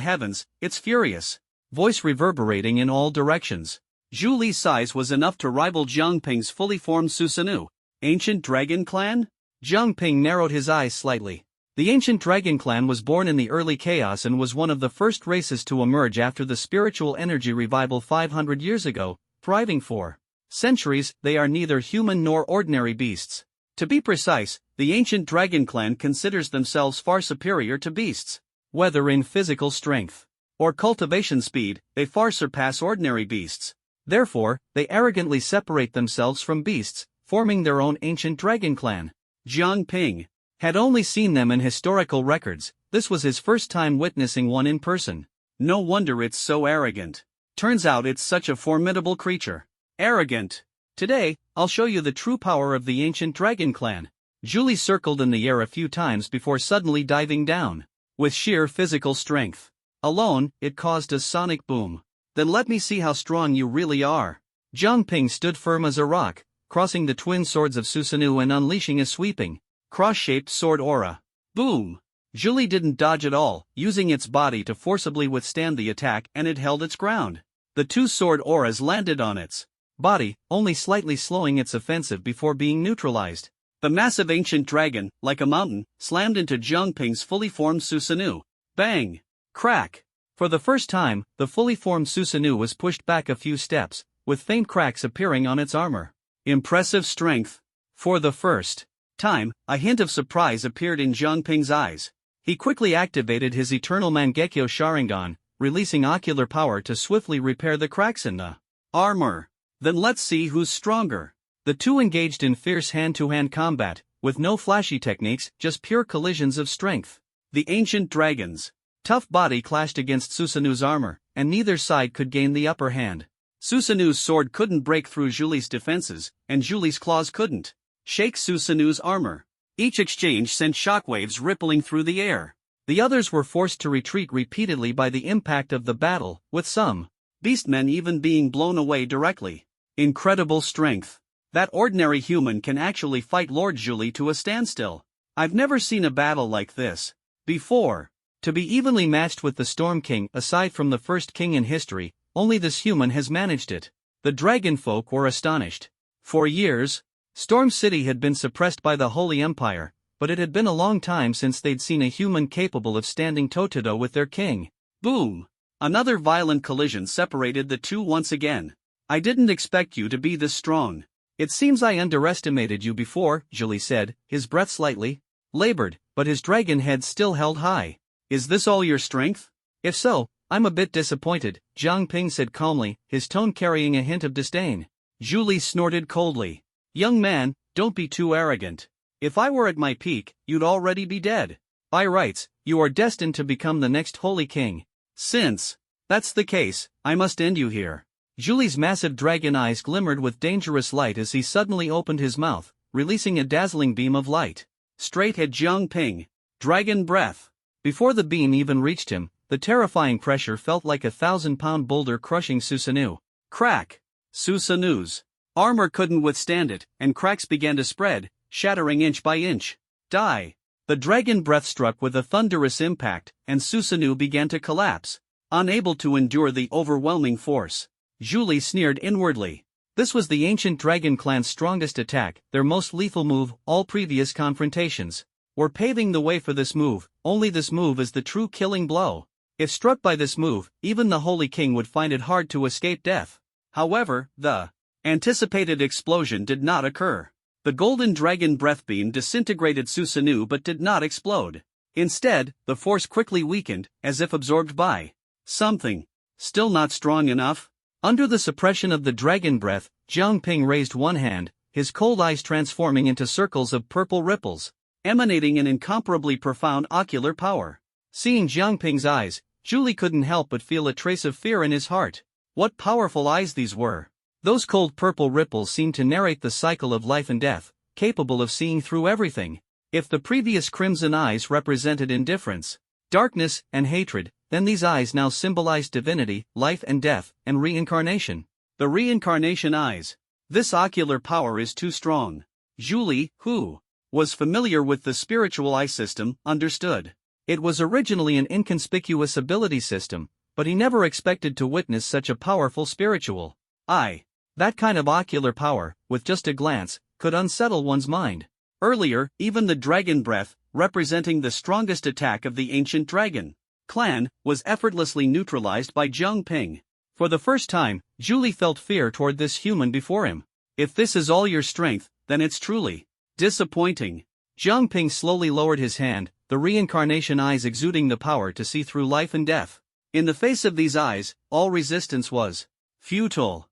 heavens, its furious voice reverberating in all directions. Zhu Li's size was enough to rival Jiang Ping's fully formed Susanoo. Ancient Dragon Clan? Jiang Ping narrowed his eyes slightly. The ancient Dragon Clan was born in the early chaos and was one of the first races to emerge after the spiritual energy revival 500 years ago, thriving for centuries. They are neither human nor ordinary beasts. To be precise, the ancient Dragon Clan considers themselves far superior to beasts. Whether in physical strength or cultivation speed, they far surpass ordinary beasts. Therefore, they arrogantly separate themselves from beasts, forming their own ancient Dragon Clan. Jiang Ping had only seen them in historical records. This was his first time witnessing one in person. No wonder it's so arrogant. Turns out it's such a formidable creature. Arrogant. Today, I'll show you the true power of the ancient Dragon Clan. Zhu Li circled in the air a few times before suddenly diving down. With sheer physical strength alone, it caused a sonic boom. Then let me see how strong you really are. Jiang Ping stood firm as a rock, crossing the twin swords of Susanoo and unleashing a sweeping, cross-shaped sword aura. Boom! Zhu Li didn't dodge at all, using its body to forcibly withstand the attack, and it held its ground. The 2 sword auras landed on its body, only slightly slowing its offensive before being neutralized. The massive ancient dragon, like a mountain, slammed into Jiang Ping's fully formed Susanoo. Bang! Crack! For the first time, the fully formed Susanoo was pushed back a few steps, with faint cracks appearing on its armor. Impressive strength. For the first time, a hint of surprise appeared in Jiang Ping's eyes. He quickly activated his eternal Mangekyo Sharingan, releasing ocular power to swiftly repair the cracks in the armor. Then let's see who's stronger. The two engaged in fierce hand-to-hand combat, with no flashy techniques, just pure collisions of strength. The ancient dragon's tough body clashed against Susanu's armor, and neither side could gain the upper hand. Susanu's sword couldn't break through Julie's defenses, and Julie's claws couldn't shake Susanu's armor. Each exchange sent shockwaves rippling through the air. The others were forced to retreat repeatedly by the impact of the battle, with some beastmen even being blown away directly. Incredible strength. That ordinary human can actually fight Lord Julie to a standstill. I've never seen a battle like this before. To be evenly matched with the Storm King, aside from the first king in history, only this human has managed it. The dragon folk were astonished. For years, Storm City had been suppressed by the Holy Empire, but it had been a long time since they'd seen a human capable of standing toe-to-toe with their king. Boom! Another violent collision separated the two once again. I didn't expect you to be this strong. It seems I underestimated you before, Julie said, his breath slightly labored, but his dragon head still held high. Is this all your strength? If so, I'm a bit disappointed, Jiang Ping said calmly, his tone carrying a hint of disdain. Julie snorted coldly. Young man, don't be too arrogant. If I were at my peak, you'd already be dead. By rights, you are destined to become the next holy king. Since that's the case, I must end you here. Julie's massive dragon eyes glimmered with dangerous light as he suddenly opened his mouth, releasing a dazzling beam of light. Straight at Jiang Ping. Dragon breath. Before the beam even reached him, the terrifying pressure felt like a 1,000-pound boulder crushing Susanu. Crack! Susanu's armor couldn't withstand it, and cracks began to spread, shattering inch by inch. Die! The dragon breath struck with a thunderous impact, and Susanu began to collapse, unable to endure the overwhelming force. Julie sneered inwardly. This was the ancient dragon clan's strongest attack, their most lethal move. All previous confrontations were paving the way for this move. Only this move is the true killing blow. If struck by this move, even the Holy King would find it hard to escape death. However, the anticipated explosion did not occur. The golden dragon breath beam disintegrated Susanu but did not explode. Instead, the force quickly weakened, as if absorbed by something. Still not strong enough? Under the suppression of the dragon breath, Jiang Ping raised one hand, his cold eyes transforming into circles of purple ripples, emanating an incomparably profound ocular power. Seeing Jiang Ping's eyes, Julie couldn't help but feel a trace of fear in his heart. What powerful eyes these were! Those cold purple ripples seemed to narrate the cycle of life and death, capable of seeing through everything. If the previous crimson eyes represented indifference, darkness, and hatred, then these eyes now symbolized divinity, life and death, and reincarnation. The reincarnation eyes. This ocular power is too strong. Julie, who was familiar with the spiritual eye system, understood. It was originally an inconspicuous ability system, but he never expected to witness such a powerful spiritual eye. That kind of ocular power, with just a glance, could unsettle one's mind. Earlier, even the dragon breath, representing the strongest attack of the ancient dragon clan, was effortlessly neutralized by Jiang Ping. For the first time, Julie felt fear toward this human before him. If this is all your strength, then it's truly disappointing. Jiang Ping slowly lowered his hand, the reincarnation eyes exuding the power to see through life and death. In the face of these eyes, all resistance was futile.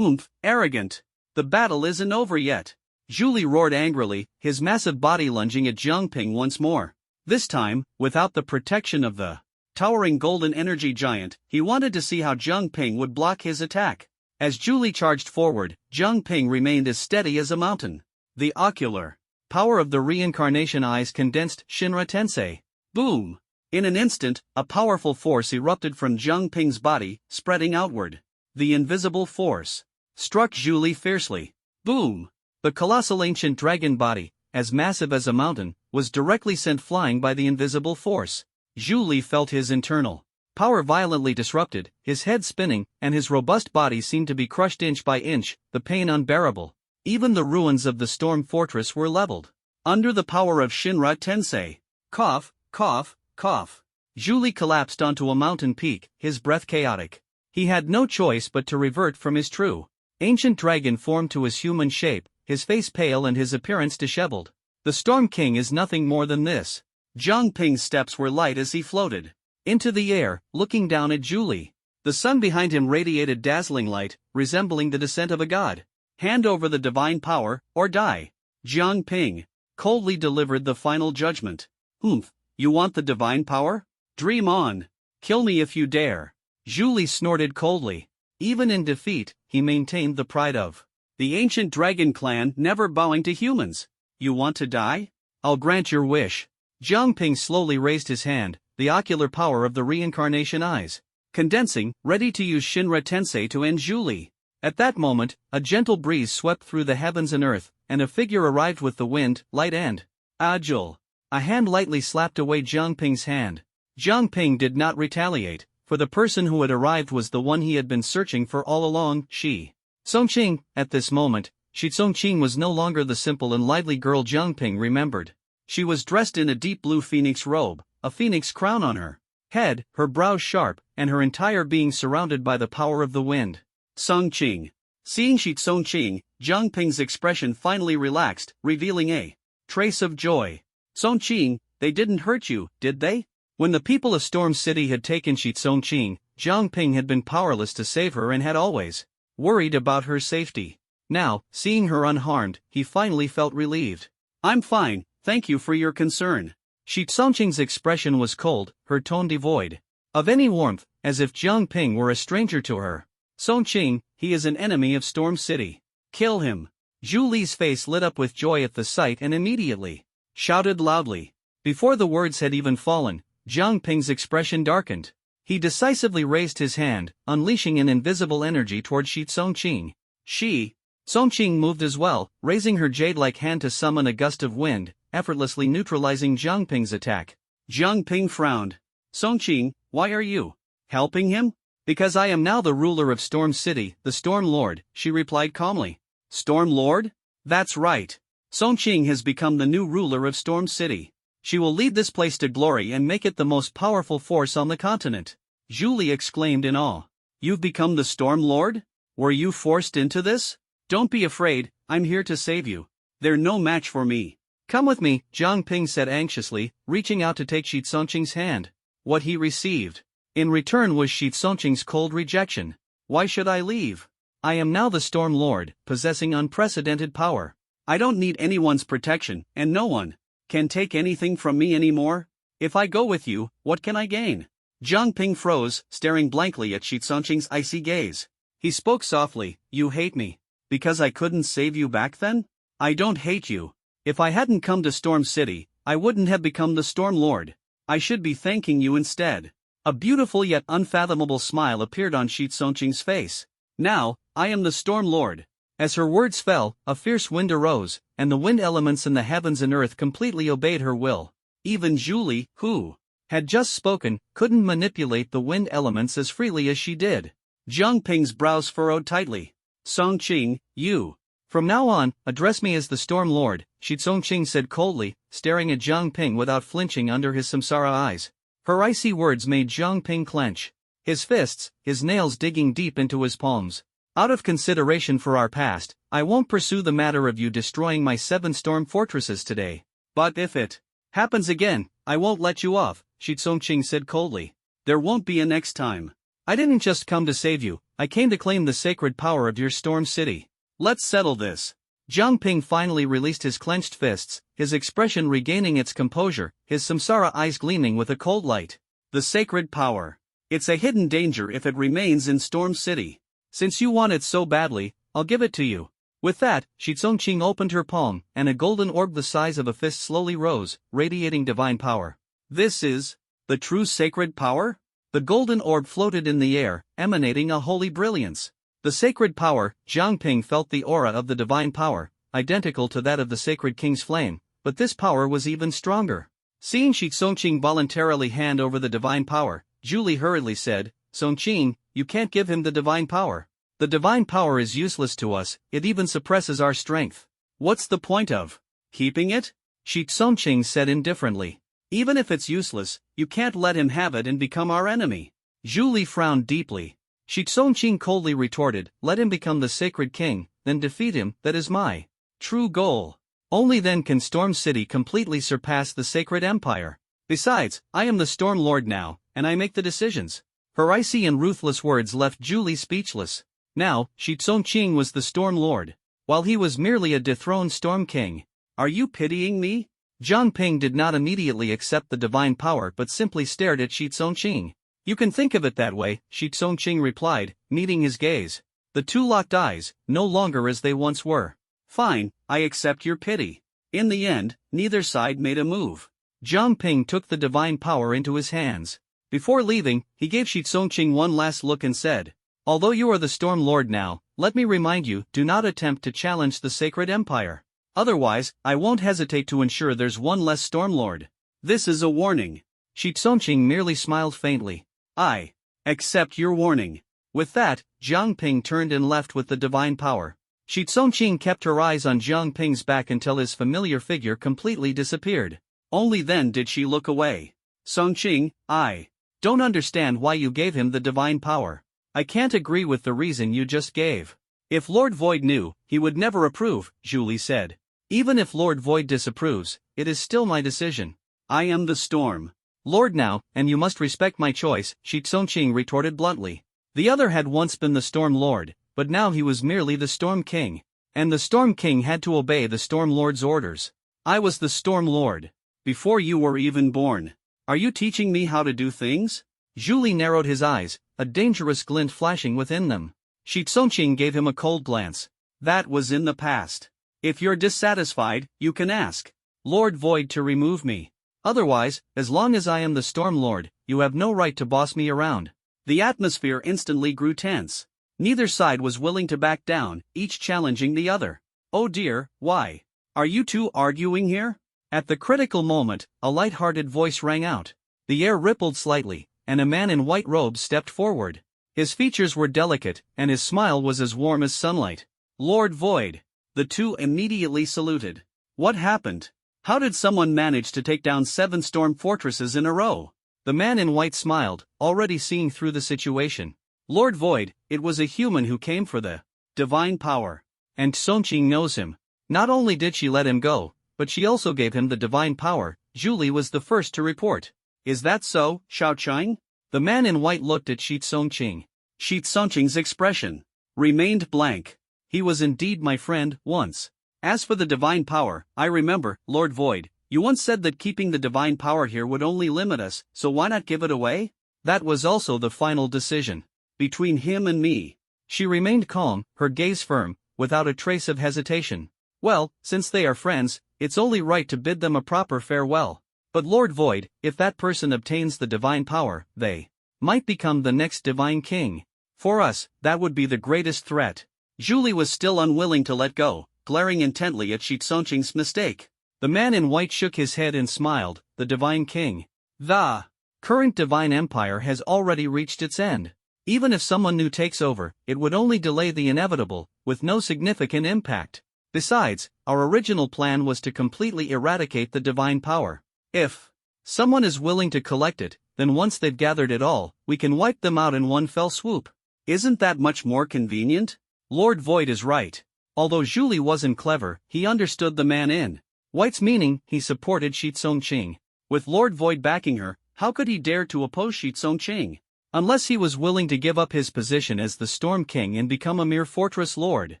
Arrogant. The battle isn't over yet. Julie roared angrily, his massive body lunging at Jiang Ping once more. This time, without the protection of the towering golden energy giant, he wanted to see how Jiang Ping would block his attack. As Julie charged forward, Jiang Ping remained as steady as a mountain. The ocular power of the reincarnation eyes condensed Shinra Tensei. Boom! In an instant, a powerful force erupted from Jiang Ping's body, spreading outward. The invisible force struck Julie fiercely. Boom! The colossal ancient dragon body, as massive as a mountain, was directly sent flying by the invisible force. Julie felt his internal power violently disrupted, his head spinning, and his robust body seemed to be crushed inch by inch, the pain unbearable. Even the ruins of the storm fortress were leveled under the power of Shinra Tensei. Cough, cough, cough. Julie collapsed onto a mountain peak, his breath chaotic. He had no choice but to revert from his true ancient dragon form to his human shape, his face pale and his appearance disheveled. The Storm King is nothing more than this. Jiang Ping's steps were light as he floated into the air, looking down at Julie. The sun behind him radiated dazzling light, resembling the descent of a god. Hand over the divine power, or die. Jiang Ping coldly delivered the final judgment. Humph, you want the divine power? Dream on. Kill me if you dare. Julie snorted coldly. Even in defeat, he maintained the pride of the ancient dragon clan, never bowing to humans. You want to die? I'll grant your wish. Jiang Ping slowly raised his hand, the ocular power of the reincarnation eyes condensing, ready to use Shinra Tensei to end Julie. At that moment, a gentle breeze swept through the heavens and earth, and a figure arrived with the wind, light and agile. A hand lightly slapped away Jiang Ping's hand. Jiang Ping did not retaliate, for the person who had arrived was the one he had been searching for all along, Shi Songqing. At this moment, Shi Songqing was no longer the simple and lively girl Jiang Ping remembered. She was dressed in a deep blue phoenix robe, a phoenix crown on her head, her brows sharp, and her entire being surrounded by the power of the wind. Songqing. Seeing Shi Songqing, Jiang Ping's expression finally relaxed, revealing a trace of joy. Songqing, they didn't hurt you, did they? When the people of Storm City had taken Shi Songqing, Jiang Ping had been powerless to save her and had always worried about her safety. Now, seeing her unharmed, he finally felt relieved. I'm fine, thank you for your concern. Shi Songqing's expression was cold, her tone devoid of any warmth, as if Jiang Ping were a stranger to her. Songqing, he is an enemy of Storm City. Kill him. Julie's face lit up with joy at the sight and immediately shouted loudly. Before the words had even fallen, Jiang Ping's expression darkened. He decisively raised his hand, unleashing an invisible energy toward Shi Songqing. Shi Songqing moved as well, raising her jade-like hand to summon a gust of wind, effortlessly neutralizing Jiang Ping's attack. Jiang Ping frowned. Songqing, why are you helping him? Because I am now the ruler of Storm City, the Storm Lord, she replied calmly. Storm Lord? That's right. Songqing has become the new ruler of Storm City. She will lead this place to glory and make it the most powerful force on the continent. Julie exclaimed in awe. You've become the Storm Lord? Were you forced into this? Don't be afraid, I'm here to save you. They're no match for me. Come with me, Jiang Ping said anxiously, reaching out to take Shi Songqing's hand. What he received in return was Shi Songqing's cold rejection. Why should I leave? I am now the Storm Lord, possessing unprecedented power. I don't need anyone's protection, and no one can take anything from me anymore. If I go with you, what can I gain? Jiang Ping froze, staring blankly at Shi Songqing's icy gaze. He spoke softly, You hate me. Because I couldn't save you back then? I don't hate you. If I hadn't come to Storm City, I wouldn't have become the Storm Lord. I should be thanking you instead. A beautiful yet unfathomable smile appeared on Shi Songqing's face. Now, I am the Storm Lord. As her words fell, a fierce wind arose, and the wind elements in the heavens and earth completely obeyed her will. Even Julie, who had just spoken, couldn't manipulate the wind elements as freely as she did. Jiang Ping's brows furrowed tightly. Songqing, you. From now on, address me as the Storm Lord, Shi Songqing said coldly, staring at Jiang Ping without flinching under his samsara eyes. Her icy words made Jiang Ping clench his fists, his nails digging deep into his palms. Out of consideration for our past, I won't pursue the matter of you destroying my 7 storm fortresses today. But if it happens again, I won't let you off, Shi Songqing said coldly. There won't be a next time. I didn't just come to save you, I came to claim the sacred power of your Storm City. Let's settle this. Jiang Ping finally released his clenched fists, his expression regaining its composure, his samsara eyes gleaming with a cold light. The sacred power. It's a hidden danger if it remains in Storm City. Since you want it so badly, I'll give it to you. With that, Shi Songqing opened her palm, and a golden orb the size of a fist slowly rose, radiating divine power. This is the true sacred power? The golden orb floated in the air, emanating a holy brilliance. The sacred power, Jiang Ping felt the aura of the divine power, identical to that of the sacred king's flame, but this power was even stronger. Seeing Shi Songqing voluntarily hand over the divine power, Julie hurriedly said, Songqing, you can't give him the divine power. The divine power is useless to us, it even suppresses our strength. What's the point of keeping it? Shi Songqing said indifferently. Even if it's useless, you can't let him have it and become our enemy. Julie frowned deeply. Shi Songqing coldly retorted, let him become the sacred king, then defeat him, that is my true goal. Only then can Storm City completely surpass the sacred empire. Besides, I am the Storm Lord now, and I make the decisions. Her icy and ruthless words left Julie speechless. Now, Shi Tsongqing was the Storm Lord, while he was merely a dethroned Storm King. Are you pitying me? Jiang Ping did not immediately accept the divine power but simply stared at Shi Tsongqing. You can think of it that way, Shi Tsongqing replied, meeting his gaze. The two locked eyes, no longer as they once were. Fine, I accept your pity. In the end, neither side made a move. Jiang Ping took the divine power into his hands. Before leaving, he gave Shi Tsongqing one last look and said, although you are the Storm Lord now, let me remind you, do not attempt to challenge the Sacred Empire. Otherwise, I won't hesitate to ensure there's one less Storm Lord. This is a warning. Shi Tsongqing merely smiled faintly. I accept your warning. With that, Jiang Ping turned and left with the divine power. Shi Tsongqing kept her eyes on Jiang Ping's back until his familiar figure completely disappeared. Only then did she look away. Tsongqing, I don't understand why you gave him the divine power. I can't agree with the reason you just gave. If Lord Void knew, he would never approve, Julie said. Even if Lord Void disapproves, it is still my decision. I am the Storm Lord now, and you must respect my choice, Shi Tsongqing retorted bluntly. The other had once been the Storm Lord, but now he was merely the Storm King. And the Storm King had to obey the Storm Lord's orders. I was the Storm Lord before you were even born. Are you teaching me how to do things? Julie narrowed his eyes, a dangerous glint flashing within them. Shi Tsongqing gave him a cold glance. That was in the past. If you're dissatisfied, you can ask Lord Void to remove me. Otherwise, as long as I am the Storm Lord, you have no right to boss me around. The atmosphere instantly grew tense. Neither side was willing to back down, each challenging the other. Oh dear, why? Are you two arguing here? At the critical moment, a light-hearted voice rang out. The air rippled slightly, and a man in white robes stepped forward. His features were delicate, and his smile was as warm as sunlight. Lord Void. The two immediately saluted. What happened? How did someone manage to take down 7 storm fortresses in a row? The man in white smiled, already seeing through the situation. Lord Void, it was a human who came for the divine power. And Tsongqing knows him. Not only did she let him go, but she also gave him the divine power. Julie was the first to report. Is that so, Shaoqiang? The man in white looked at Shi Tsongqing. Shi Tsongqing's expression remained blank. He was indeed my friend, once. As for the divine power, I remember, Lord Void, you once said that keeping the divine power here would only limit us, so why not give it away? That was also the final decision. Between him and me. She remained calm, her gaze firm, without a trace of hesitation. Well, since they are friends, it's only right to bid them a proper farewell. But Lord Void, if that person obtains the divine power, they might become the next divine king. For us, that would be the greatest threat. Julie was still unwilling to let go, glaring intently at Shi Tsongqing's mistake. The man in white shook his head and smiled. The divine king. The current divine empire has already reached its end. Even if someone new takes over, it would only delay the inevitable, with no significant impact. Besides, our original plan was to completely eradicate the divine power. If someone is willing to collect it, then once they've gathered it all, we can wipe them out in one fell swoop. Isn't that much more convenient? Lord Void is right. Although Julie wasn't clever, he understood the man in white's meaning. He supported Shi Tsongqing. With Lord Void backing her, how could he dare to oppose Shi Tsongqing? Unless he was willing to give up his position as the Storm King and become a mere fortress lord.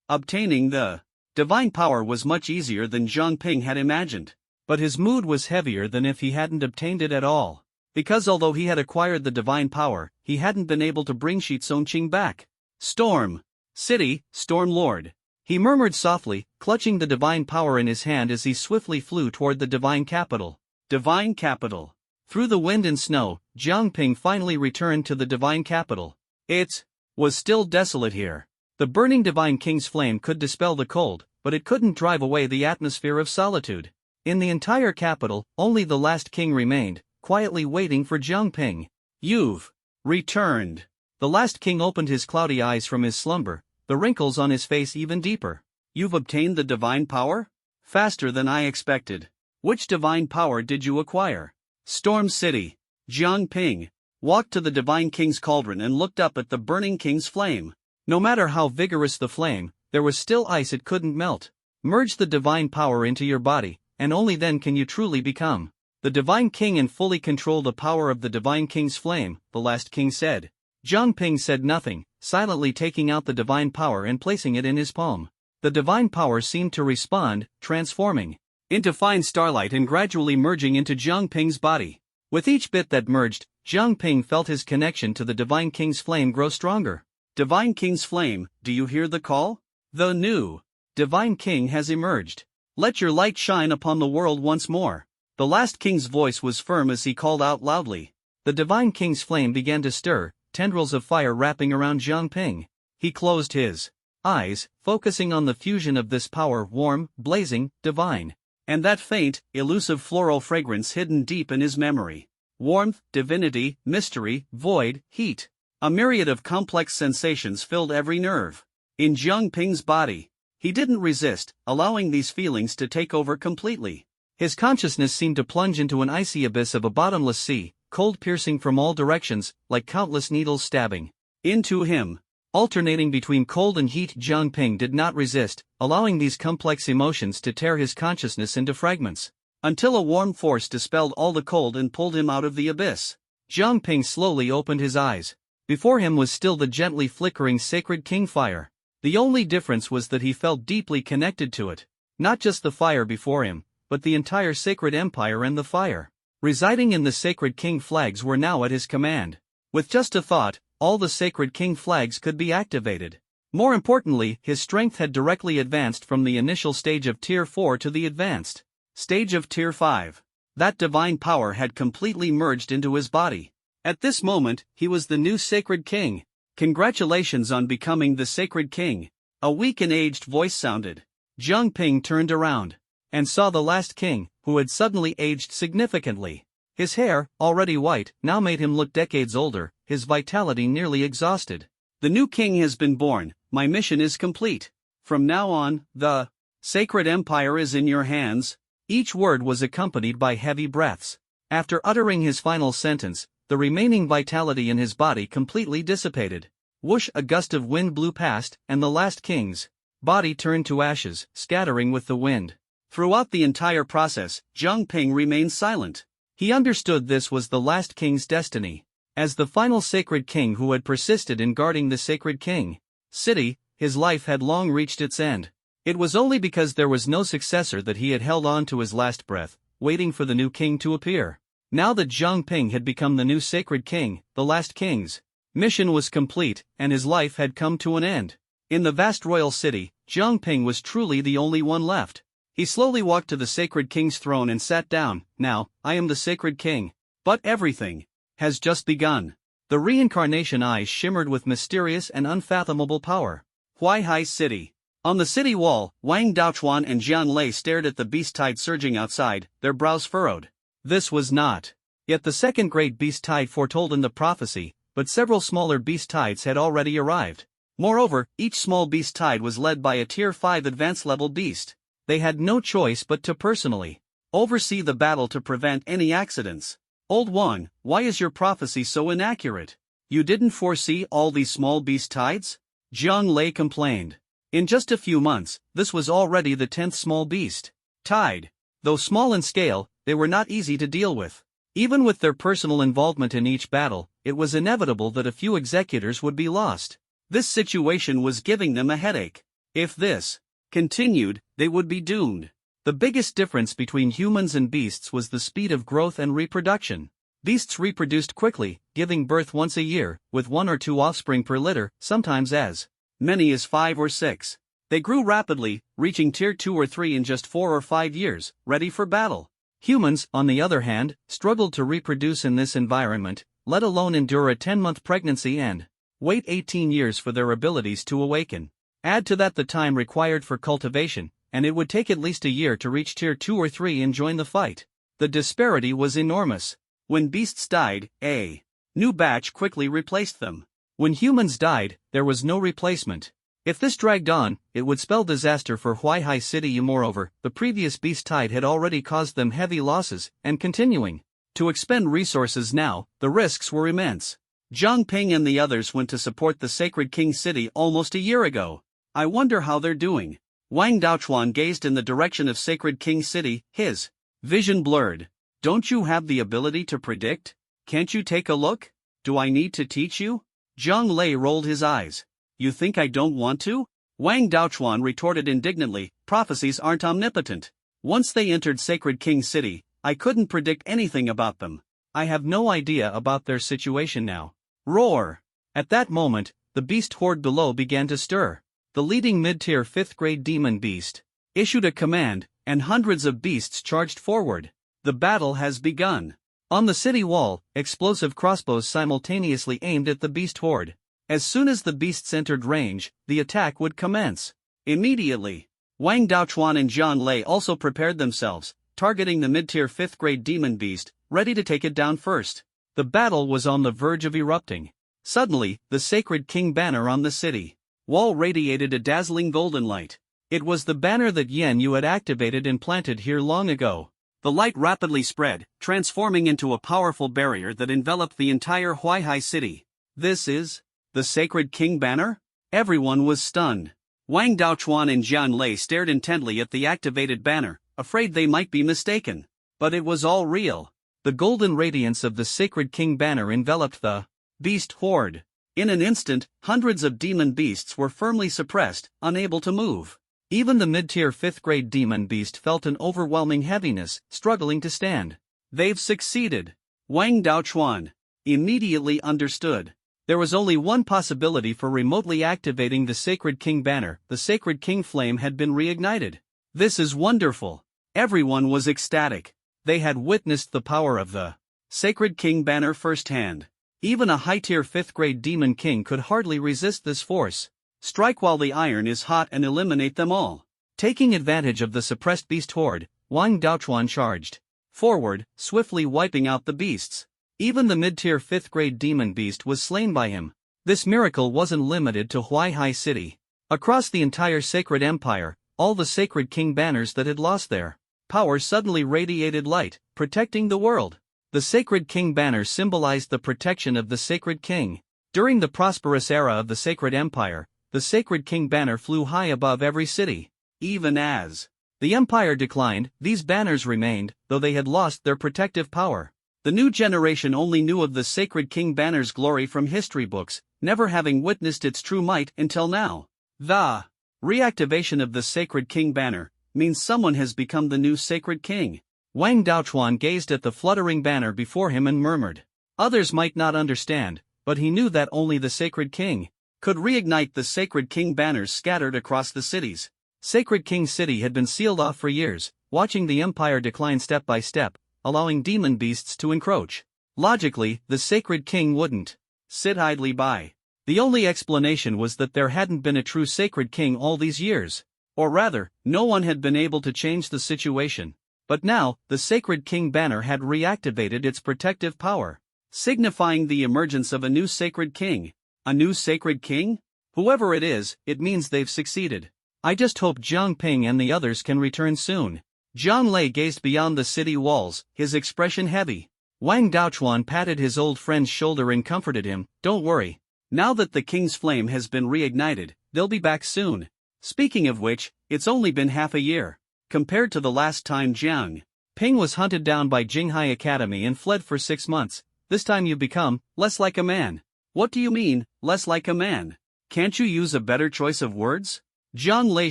Obtaining the divine power was much easier than Jiang Ping had imagined. But his mood was heavier than if he hadn't obtained it at all. Because although he had acquired the divine power, he hadn't been able to bring Shi Tsongqing back. Storm City, Storm Lord. He murmured softly, clutching the divine power in his hand as he swiftly flew toward the divine capital. Divine capital. Through the wind and snow, Jiang Ping finally returned to the divine capital. It was still desolate here. The burning divine king's flame could dispel the cold, but it couldn't drive away the atmosphere of solitude. In the entire capital, only the last king remained, quietly waiting for Jiang Ping. You've returned. The last king opened his cloudy eyes from his slumber, the wrinkles on his face even deeper. You've obtained the divine power? Faster than I expected. Which divine power did you acquire? Storm City. Jiang Ping walked to the divine king's cauldron and looked up at the burning king's flame. No matter how vigorous the flame, there was still ice it couldn't melt. Merge the divine power into your body, and only then can you truly become The Divine King and fully control the power of the Divine King's flame, the last king said. Jiang Ping said nothing, silently taking out the divine power and placing it in his palm. The divine power seemed to respond, transforming into fine starlight and gradually merging into Jiang Ping's body. With each bit that merged, Jiang Ping felt his connection to the Divine King's flame grow stronger. Divine King's flame, do you hear the call? The new Divine King has emerged. Let your light shine upon the world once more. The last king's voice was firm as he called out loudly. The Divine King's flame began to stir, tendrils of fire wrapping around Jiang Ping. He closed his eyes, focusing on the fusion of this power, warm, blazing, divine, and that faint, elusive floral fragrance hidden deep in his memory. Warmth, divinity, mystery, void, heat. A myriad of complex sensations filled every nerve in Jiang Ping's body. He didn't resist, allowing these feelings to take over completely. His consciousness seemed to plunge into an icy abyss of a bottomless sea, cold piercing from all directions, like countless needles stabbing into him. Alternating between cold and heat, Jiang Ping did not resist, allowing these complex emotions to tear his consciousness into fragments, until a warm force dispelled all the cold and pulled him out of the abyss. Jiang Ping slowly opened his eyes. Before him was still the gently flickering sacred king fire. The only difference was that he felt deeply connected to it. Not just the fire before him, but the entire sacred empire and the fire residing in the sacred king flags were now at his command. With just a thought, all the sacred king flags could be activated. More importantly, his strength had directly advanced from the initial stage of Tier 4 to the advanced stage of Tier 5. That divine power had completely merged into his body. At this moment, he was the new sacred king. Congratulations on becoming the sacred king. A weak and aged voice sounded. Jiang Ping turned around and saw the last king, who had suddenly aged significantly. His hair, already white, now made him look decades older, his vitality nearly exhausted. The new king has been born, my mission is complete. From now on, the sacred empire is in your hands. Each word was accompanied by heavy breaths. After uttering his final sentence, the remaining vitality in his body completely dissipated. Whoosh! A gust of wind blew past, and the last king's body turned to ashes, scattering with the wind. Throughout the entire process, Jiang Ping remained silent. He understood this was the last king's destiny. As the final sacred king who had persisted in guarding the sacred king city, his life had long reached its end. It was only because there was no successor that he had held on to his last breath, waiting for the new king to appear. Now that Jiang Ping had become the new sacred king, the last king's mission was complete, and his life had come to an end. In the vast royal city, Jiang Ping was truly the only one left. He slowly walked to the sacred king's throne and sat down. Now, I am the sacred king. But everything has just begun. The reincarnation eyes shimmered with mysterious and unfathomable power. Huaihai City. On the city wall, Wang Daochuan and Jian Lei stared at the beast tide surging outside, their brows furrowed. This was not yet the second great beast tide foretold in the prophecy, but several smaller beast tides had already arrived. Moreover, each small beast tide was led by a Tier 5 advanced level beast. They had no choice but to personally oversee the battle to prevent any accidents. Old One, why is your prophecy so inaccurate? You didn't foresee all these small beast tides? Jiang Lei complained. In just a few months, this was already the 10th small beast tide. Though small in scale, they were not easy to deal with. Even with their personal involvement in each battle, it was inevitable that a few executors would be lost. This situation was giving them a headache. If this continued, they would be doomed. The biggest difference between humans and beasts was the speed of growth and reproduction. Beasts reproduced quickly, giving birth once a year, with 1 or 2 offspring per litter, sometimes as many as 5 or 6. They grew rapidly, reaching Tier 2 or 3 in just 4 or 5 years, ready for battle. Humans, on the other hand, struggled to reproduce in this environment, let alone endure a 10-month pregnancy and wait 18 years for their abilities to awaken. Add to that the time required for cultivation, and it would take at least a year to reach Tier 2 or 3 and join the fight. The disparity was enormous. When beasts died, a new batch quickly replaced them. When humans died, there was no replacement. If this dragged on, it would spell disaster for Huaihai City. Moreover, the previous beast tide had already caused them heavy losses, and continuing to expend resources now, the risks were immense. Jiang Ping and the others went to support the Sacred King City almost a year ago. I wonder how they're doing. Wang Daochuan gazed in the direction of Sacred King City, his vision blurred. Don't you have the ability to predict? Can't you take a look? Do I need to teach you? Zhang Lei rolled his eyes. You think I don't want to? Wang Daochuan retorted indignantly, prophecies aren't omnipotent. Once they entered Sacred King City, I couldn't predict anything about them. I have no idea about their situation now. Roar! At that moment, the beast horde below began to stir. The leading mid-tier 5th grade demon beast issued a command, and hundreds of beasts charged forward. The battle has begun. On the city wall, explosive crossbows simultaneously aimed at the beast horde. As soon as the beasts entered range, the attack would commence. Immediately, Wang Daochuan and Zhang Lei also prepared themselves, targeting the mid-tier 5th grade demon beast, ready to take it down first. The battle was on the verge of erupting. Suddenly, the Sacred King banner on the city wall radiated a dazzling golden light. It was the banner that Yan Yu had activated and planted here long ago. The light rapidly spread, transforming into a powerful barrier that enveloped the entire Huaihai city. This is the Sacred King banner? Everyone was stunned. Wang Daochuan and Zhang Lei stared intently at the activated banner, afraid they might be mistaken. But it was all real. The golden radiance of the Sacred King banner enveloped the beast horde. In an instant, hundreds of demon beasts were firmly suppressed, unable to move. Even the mid-tier 5th grade demon beast felt an overwhelming heaviness, struggling to stand. They've succeeded. Wang Daochuan immediately understood. There was only one possibility for remotely activating the Sacred King banner. The Sacred King flame had been reignited. This is wonderful. Everyone was ecstatic. They had witnessed the power of the Sacred King banner firsthand. Even a high-tier 5th grade demon king could hardly resist this force. Strike while the iron is hot and eliminate them all. Taking advantage of the suppressed beast horde, Wang Daochuan charged forward, swiftly wiping out the beasts. Even the mid-tier 5th grade demon beast was slain by him. This miracle wasn't limited to Huaihai City. Across the entire Sacred Empire, all the Sacred King banners that had lost their power suddenly radiated light, protecting the world. The Sacred King banner symbolized the protection of the Sacred King. During the prosperous era of the Sacred Empire, the Sacred King banner flew high above every city. Even as the empire declined, these banners remained, though they had lost their protective power. The new generation only knew of the Sacred King banner's glory from history books, never having witnessed its true might until now. The reactivation of the Sacred King banner means someone has become the new Sacred King. Wang Daochuan gazed at the fluttering banner before him and murmured. Others might not understand, but he knew that only the Sacred King could reignite the Sacred King banners scattered across the cities. Sacred King City had been sealed off for years, watching the empire decline step by step, allowing demon beasts to encroach. Logically, the Sacred King wouldn't sit idly by. The only explanation was that there hadn't been a true Sacred King all these years. Or rather, no one had been able to change the situation. But now, the Sacred King banner had reactivated its protective power, signifying the emergence of a new Sacred King. A new Sacred King? Whoever it is, it means they've succeeded. I just hope Jiang Ping and the others can return soon. Zhang Lei gazed beyond the city walls, his expression heavy. Wang Daochuan patted his old friend's shoulder and comforted him. Don't worry. Now that the king's flame has been reignited, they'll be back soon. Speaking of which, it's only been half a year. Compared to the last time Jiang Ping was hunted down by Jinghai Academy and fled for 6 months, this time you've become less like a man. What do you mean, less like a man? Can't you use a better choice of words? Zhang Lei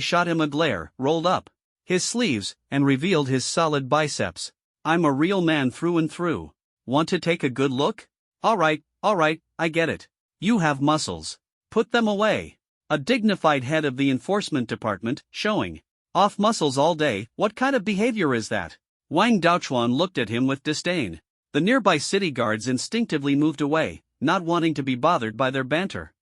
shot him a glare, rolled up his sleeves, and revealed his solid biceps. I'm a real man through and through. Want to take a good look? Alright, I get it. You have muscles. Put them away. A dignified head of the enforcement department, showing off muscles all day, what kind of behavior is that? Wang Daochuan looked at him with disdain. The nearby city guards instinctively moved away, not wanting to be bothered by their banter.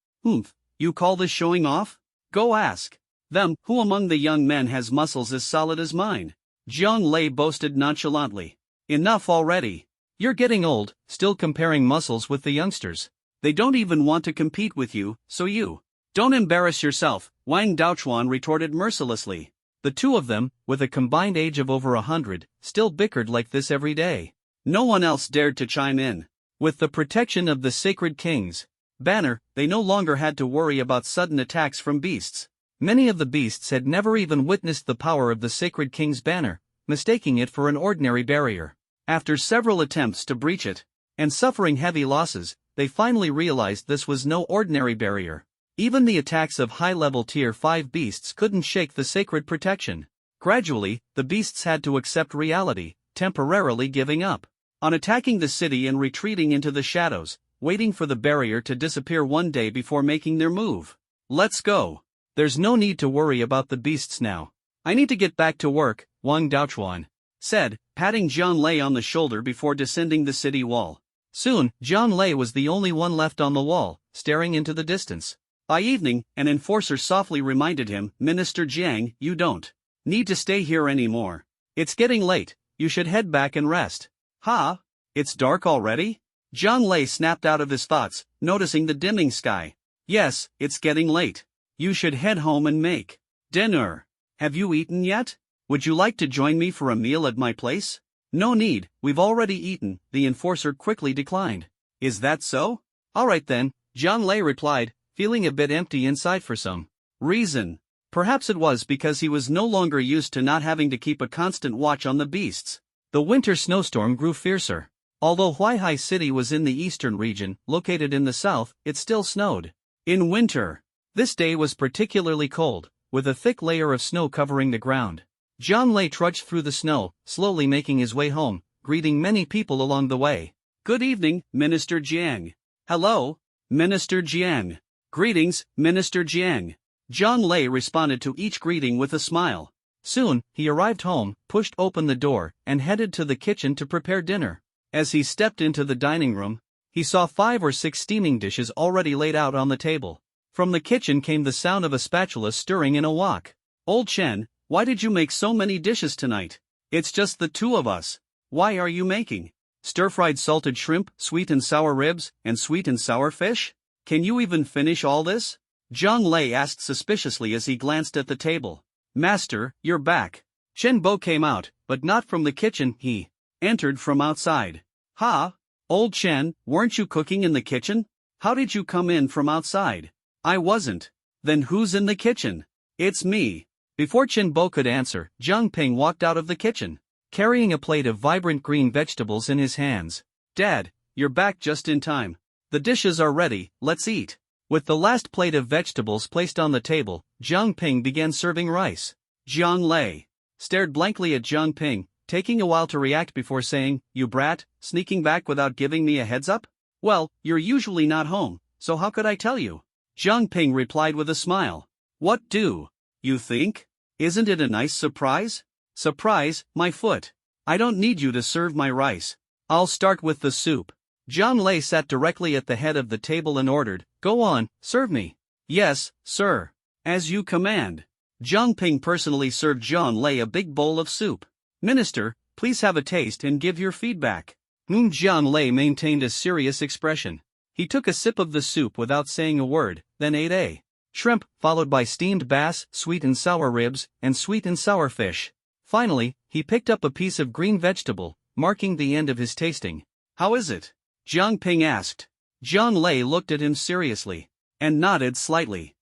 You call this showing off? Go ask them, who among the young men has muscles as solid as mine? Zhang Lei boasted nonchalantly. Enough already. You're getting old, still comparing muscles with the youngsters. They don't even want to compete with you, so you don't embarrass yourself, Wang Daochuan retorted mercilessly. The two of them, with a combined age of over 100, still bickered like this every day. No one else dared to chime in. With the protection of the Sacred King's banner, they no longer had to worry about sudden attacks from beasts. Many of the beasts had never even witnessed the power of the Sacred King's banner, mistaking it for an ordinary barrier. After several attempts to breach it, and suffering heavy losses, they finally realized this was no ordinary barrier. Even the attacks of high-level Tier 5 beasts couldn't shake the sacred protection. Gradually, the beasts had to accept reality, temporarily giving up on attacking the city and retreating into the shadows, waiting for the barrier to disappear one day before making their move. Let's go. There's no need to worry about the beasts now. I need to get back to work, Wang Daochuan said, patting Zhang Lei on the shoulder before descending the city wall. Soon, Zhang Lei was the only one left on the wall, staring into the distance. By evening, an enforcer softly reminded him, Minister Jiang, you don't need to stay here anymore. It's getting late, you should head back and rest. Ha? It's dark already? Zhang Lei snapped out of his thoughts, noticing the dimming sky. Yes, it's getting late. You should head home and make dinner. Have you eaten yet? Would you like to join me for a meal at my place? No need, we've already eaten, the enforcer quickly declined. Is that so? Alright then, Zhang Lei replied, feeling a bit empty inside for some reason. Perhaps it was because he was no longer used to not having to keep a constant watch on the beasts. The winter snowstorm grew fiercer. Although Huaihai City was in the eastern region, located in the south, it still snowed. In winter, this day was particularly cold, with a thick layer of snow covering the ground. Zhang Lei trudged through the snow, slowly making his way home, greeting many people along the way. Good evening, Minister Jiang. Hello, Minister Jiang. Greetings, Minister Jiang. Zhang Lei responded to each greeting with a smile. Soon, he arrived home, pushed open the door, and headed to the kitchen to prepare dinner. As he stepped into the dining room, he saw 5 or 6 steaming dishes already laid out on the table. From the kitchen came the sound of a spatula stirring in a wok. Old Chen, why did you make so many dishes tonight? It's just the two of us. Why are you making stir-fried salted shrimp, sweet and sour ribs, and sweet and sour fish? Can you even finish all this? Zhang Lei asked suspiciously as he glanced at the table. Master, you're back. Chen Bo came out, but not from the kitchen, he entered from outside. Ha? Old Chen, weren't you cooking in the kitchen? How did you come in from outside? I wasn't. Then who's in the kitchen? It's me. Before Chen Bo could answer, Zhang Ping walked out of the kitchen, carrying a plate of vibrant green vegetables in his hands. Dad, you're back just in time. The dishes are ready, let's eat. With the last plate of vegetables placed on the table, Zhang Ping began serving rice. Zhang Lei stared blankly at Zhang Ping, taking a while to react before saying, You brat, sneaking back without giving me a heads up? Well, you're usually not home, so how could I tell you? Zhang Ping replied with a smile. What do you think? Isn't it a nice surprise? Surprise, my foot. I don't need you to serve my rice. I'll start with the soup. Zhang Lei sat directly at the head of the table and ordered, Go on, serve me. Yes, sir. As you command. Zhang Ping personally served Zhang Lei a big bowl of soup. Minister, please have a taste and give your feedback. Zhang Lei maintained a serious expression. He took a sip of the soup without saying a word, then ate a shrimp, followed by steamed bass, sweet and sour ribs, and sweet and sour fish. Finally, he picked up a piece of green vegetable, marking the end of his tasting. How is it? Zhang Ping asked. Zhang Lei looked at him seriously, and nodded slightly.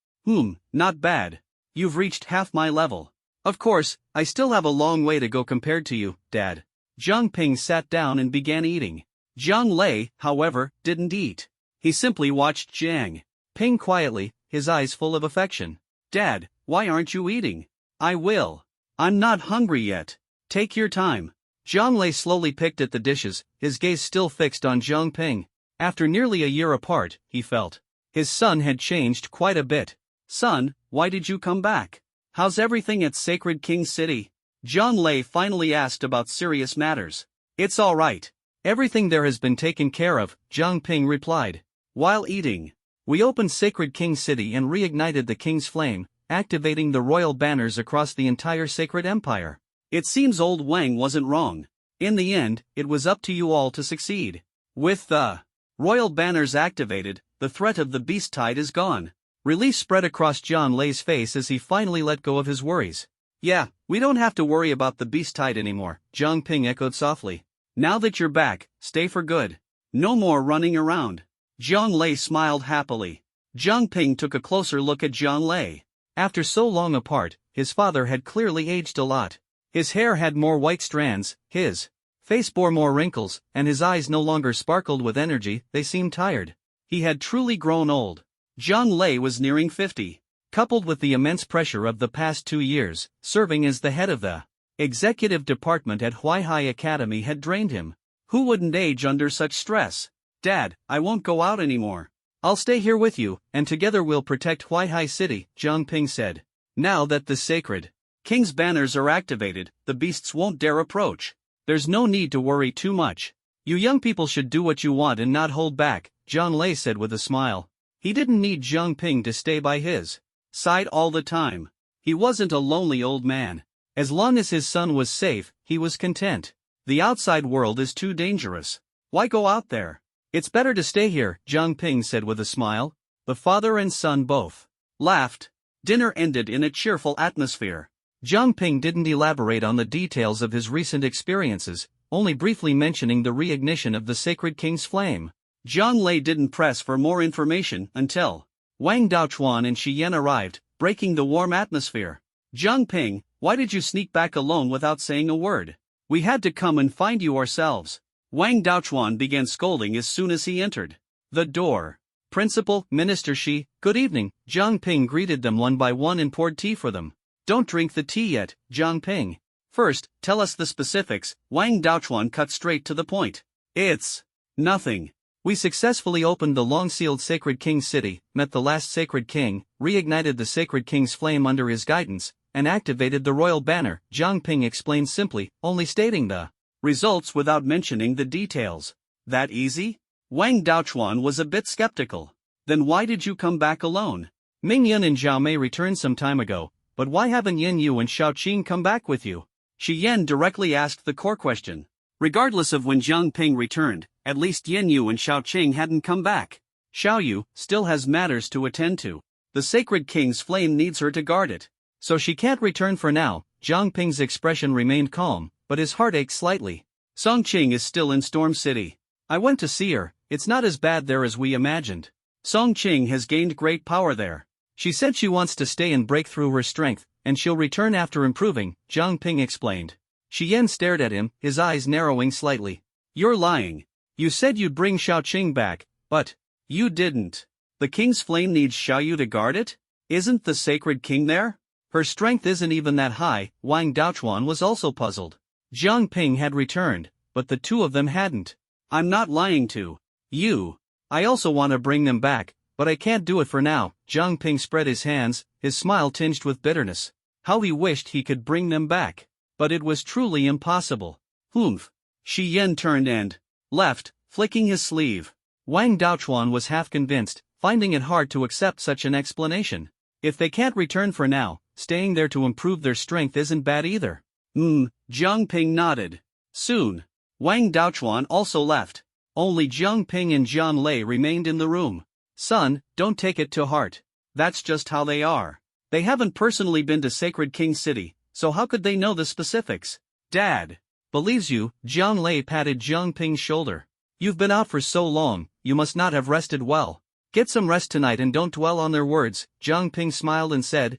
Not bad. You've reached half my level. Of course, I still have a long way to go compared to you, Dad. Zhang Ping sat down and began eating. Zhang Lei, however, didn't eat. He simply watched Zhang Ping quietly, his eyes full of affection. Dad, why aren't you eating? I will. I'm not hungry yet. Take your time. Zhang Lei slowly picked at the dishes, his gaze still fixed on Zhang Ping. After nearly a year apart, he felt his son had changed quite a bit. Son, why did you come back? How's everything at Sacred King City? Zhang Lei finally asked about serious matters. It's all right. Everything there has been taken care of, Zhang Ping replied. While eating, we opened Sacred King City and reignited the king's flame, activating the royal banners across the entire sacred empire. It seems old Wang wasn't wrong. In the end, it was up to you all to succeed. With the royal banners activated, the threat of the beast tide is gone. Relief spread across Zhang Lei's face as he finally let go of his worries. Yeah, we don't have to worry about the beast tide anymore, Zhang Ping echoed softly. Now that you're back, stay for good. No more running around. Zhang Lei smiled happily. Zhang Ping took a closer look at Zhang Lei. After so long apart, his father had clearly aged a lot. His hair had more white strands, his face bore more wrinkles, and his eyes no longer sparkled with energy, they seemed tired. He had truly grown old. Zhang Lei was nearing 50. Coupled with the immense pressure of the past 2 years, serving as the head of the executive department at Huaihai Academy had drained him. Who wouldn't age under such stress? Dad, I won't go out anymore. I'll stay here with you, and together we'll protect Huaihai City, Zhang Ping said. Now that the sacred king's banners are activated, the beasts won't dare approach. There's no need to worry too much. You young people should do what you want and not hold back, Zhang Lei said with a smile. He didn't need Zhang Ping to stay by his side all the time. He wasn't a lonely old man. As long as his son was safe, he was content. The outside world is too dangerous. Why go out there? It's better to stay here, Zhang Ping said with a smile. The father and son both laughed. Dinner ended in a cheerful atmosphere. Zhang Ping didn't elaborate on the details of his recent experiences, only briefly mentioning the reignition of the Sacred King's flame. Zhang Lei didn't press for more information until Wang Daochuan and Shi Yan arrived, breaking the warm atmosphere. Zhang Ping, why did you sneak back alone without saying a word? We had to come and find you ourselves. Wang Daochuan began scolding as soon as he entered the door. Principal, Minister Shi, good evening. Zhang Ping greeted them one by one and poured tea for them. Don't drink the tea yet, Zhang Ping. First, tell us the specifics. Wang Daochuan cut straight to the point. It's nothing. We successfully opened the long-sealed Sacred King's city, met the last Sacred King, reignited the Sacred King's flame under his guidance, and activated the royal banner, Zhang Ping explained simply, only stating the results without mentioning the details. That easy? Wang Daochuan was a bit skeptical. Then why did you come back alone? Ming Yan and Zhao Mei returned some time ago, but why haven't Yin Yu and Xiao Qing come back with you? Shi Yan directly asked the core question. Regardless of when Zhang Ping returned, at least Yin Yu and Xiao Qing hadn't come back. Xiao Yu still has matters to attend to. The Sacred King's flame needs her to guard it. So she can't return for now. Zhang Ping's expression remained calm, but his heart ached slightly. Song Qing is still in Storm City. I went to see her, it's not as bad there as we imagined. Song Qing has gained great power there. She said she wants to stay and break through her strength, and she'll return after improving, Zhang Ping explained. Shi Yan stared at him, his eyes narrowing slightly. You're lying. You said you'd bring Xiao Qing back, but you didn't. The king's flame needs Xiao Yu to guard it? Isn't the Sacred King there? Her strength isn't even that high. Wang Daochuan was also puzzled. Zhang Ping had returned, but the two of them hadn't. I'm not lying to you. I also want to bring them back, but I can't do it for now. Zhang Ping spread his hands, his smile tinged with bitterness. How he wished he could bring them back. But it was truly impossible. Humph. Shi Yan turned and left, flicking his sleeve. Wang Daochuan was half convinced, finding it hard to accept such an explanation. If they can't return for now, staying there to improve their strength isn't bad either. Zhang Ping nodded. Soon, Wang Daochuan also left. Only Zhang Ping and Zhang Lei remained in the room. Son, don't take it to heart. That's just how they are. They haven't personally been to Sacred King City, so how could they know the specifics? Dad believes you. Zhang Lei patted Zhang Ping's shoulder. You've been out for so long, you must not have rested well. Get some rest tonight and don't dwell on their words. Zhang Ping smiled and said,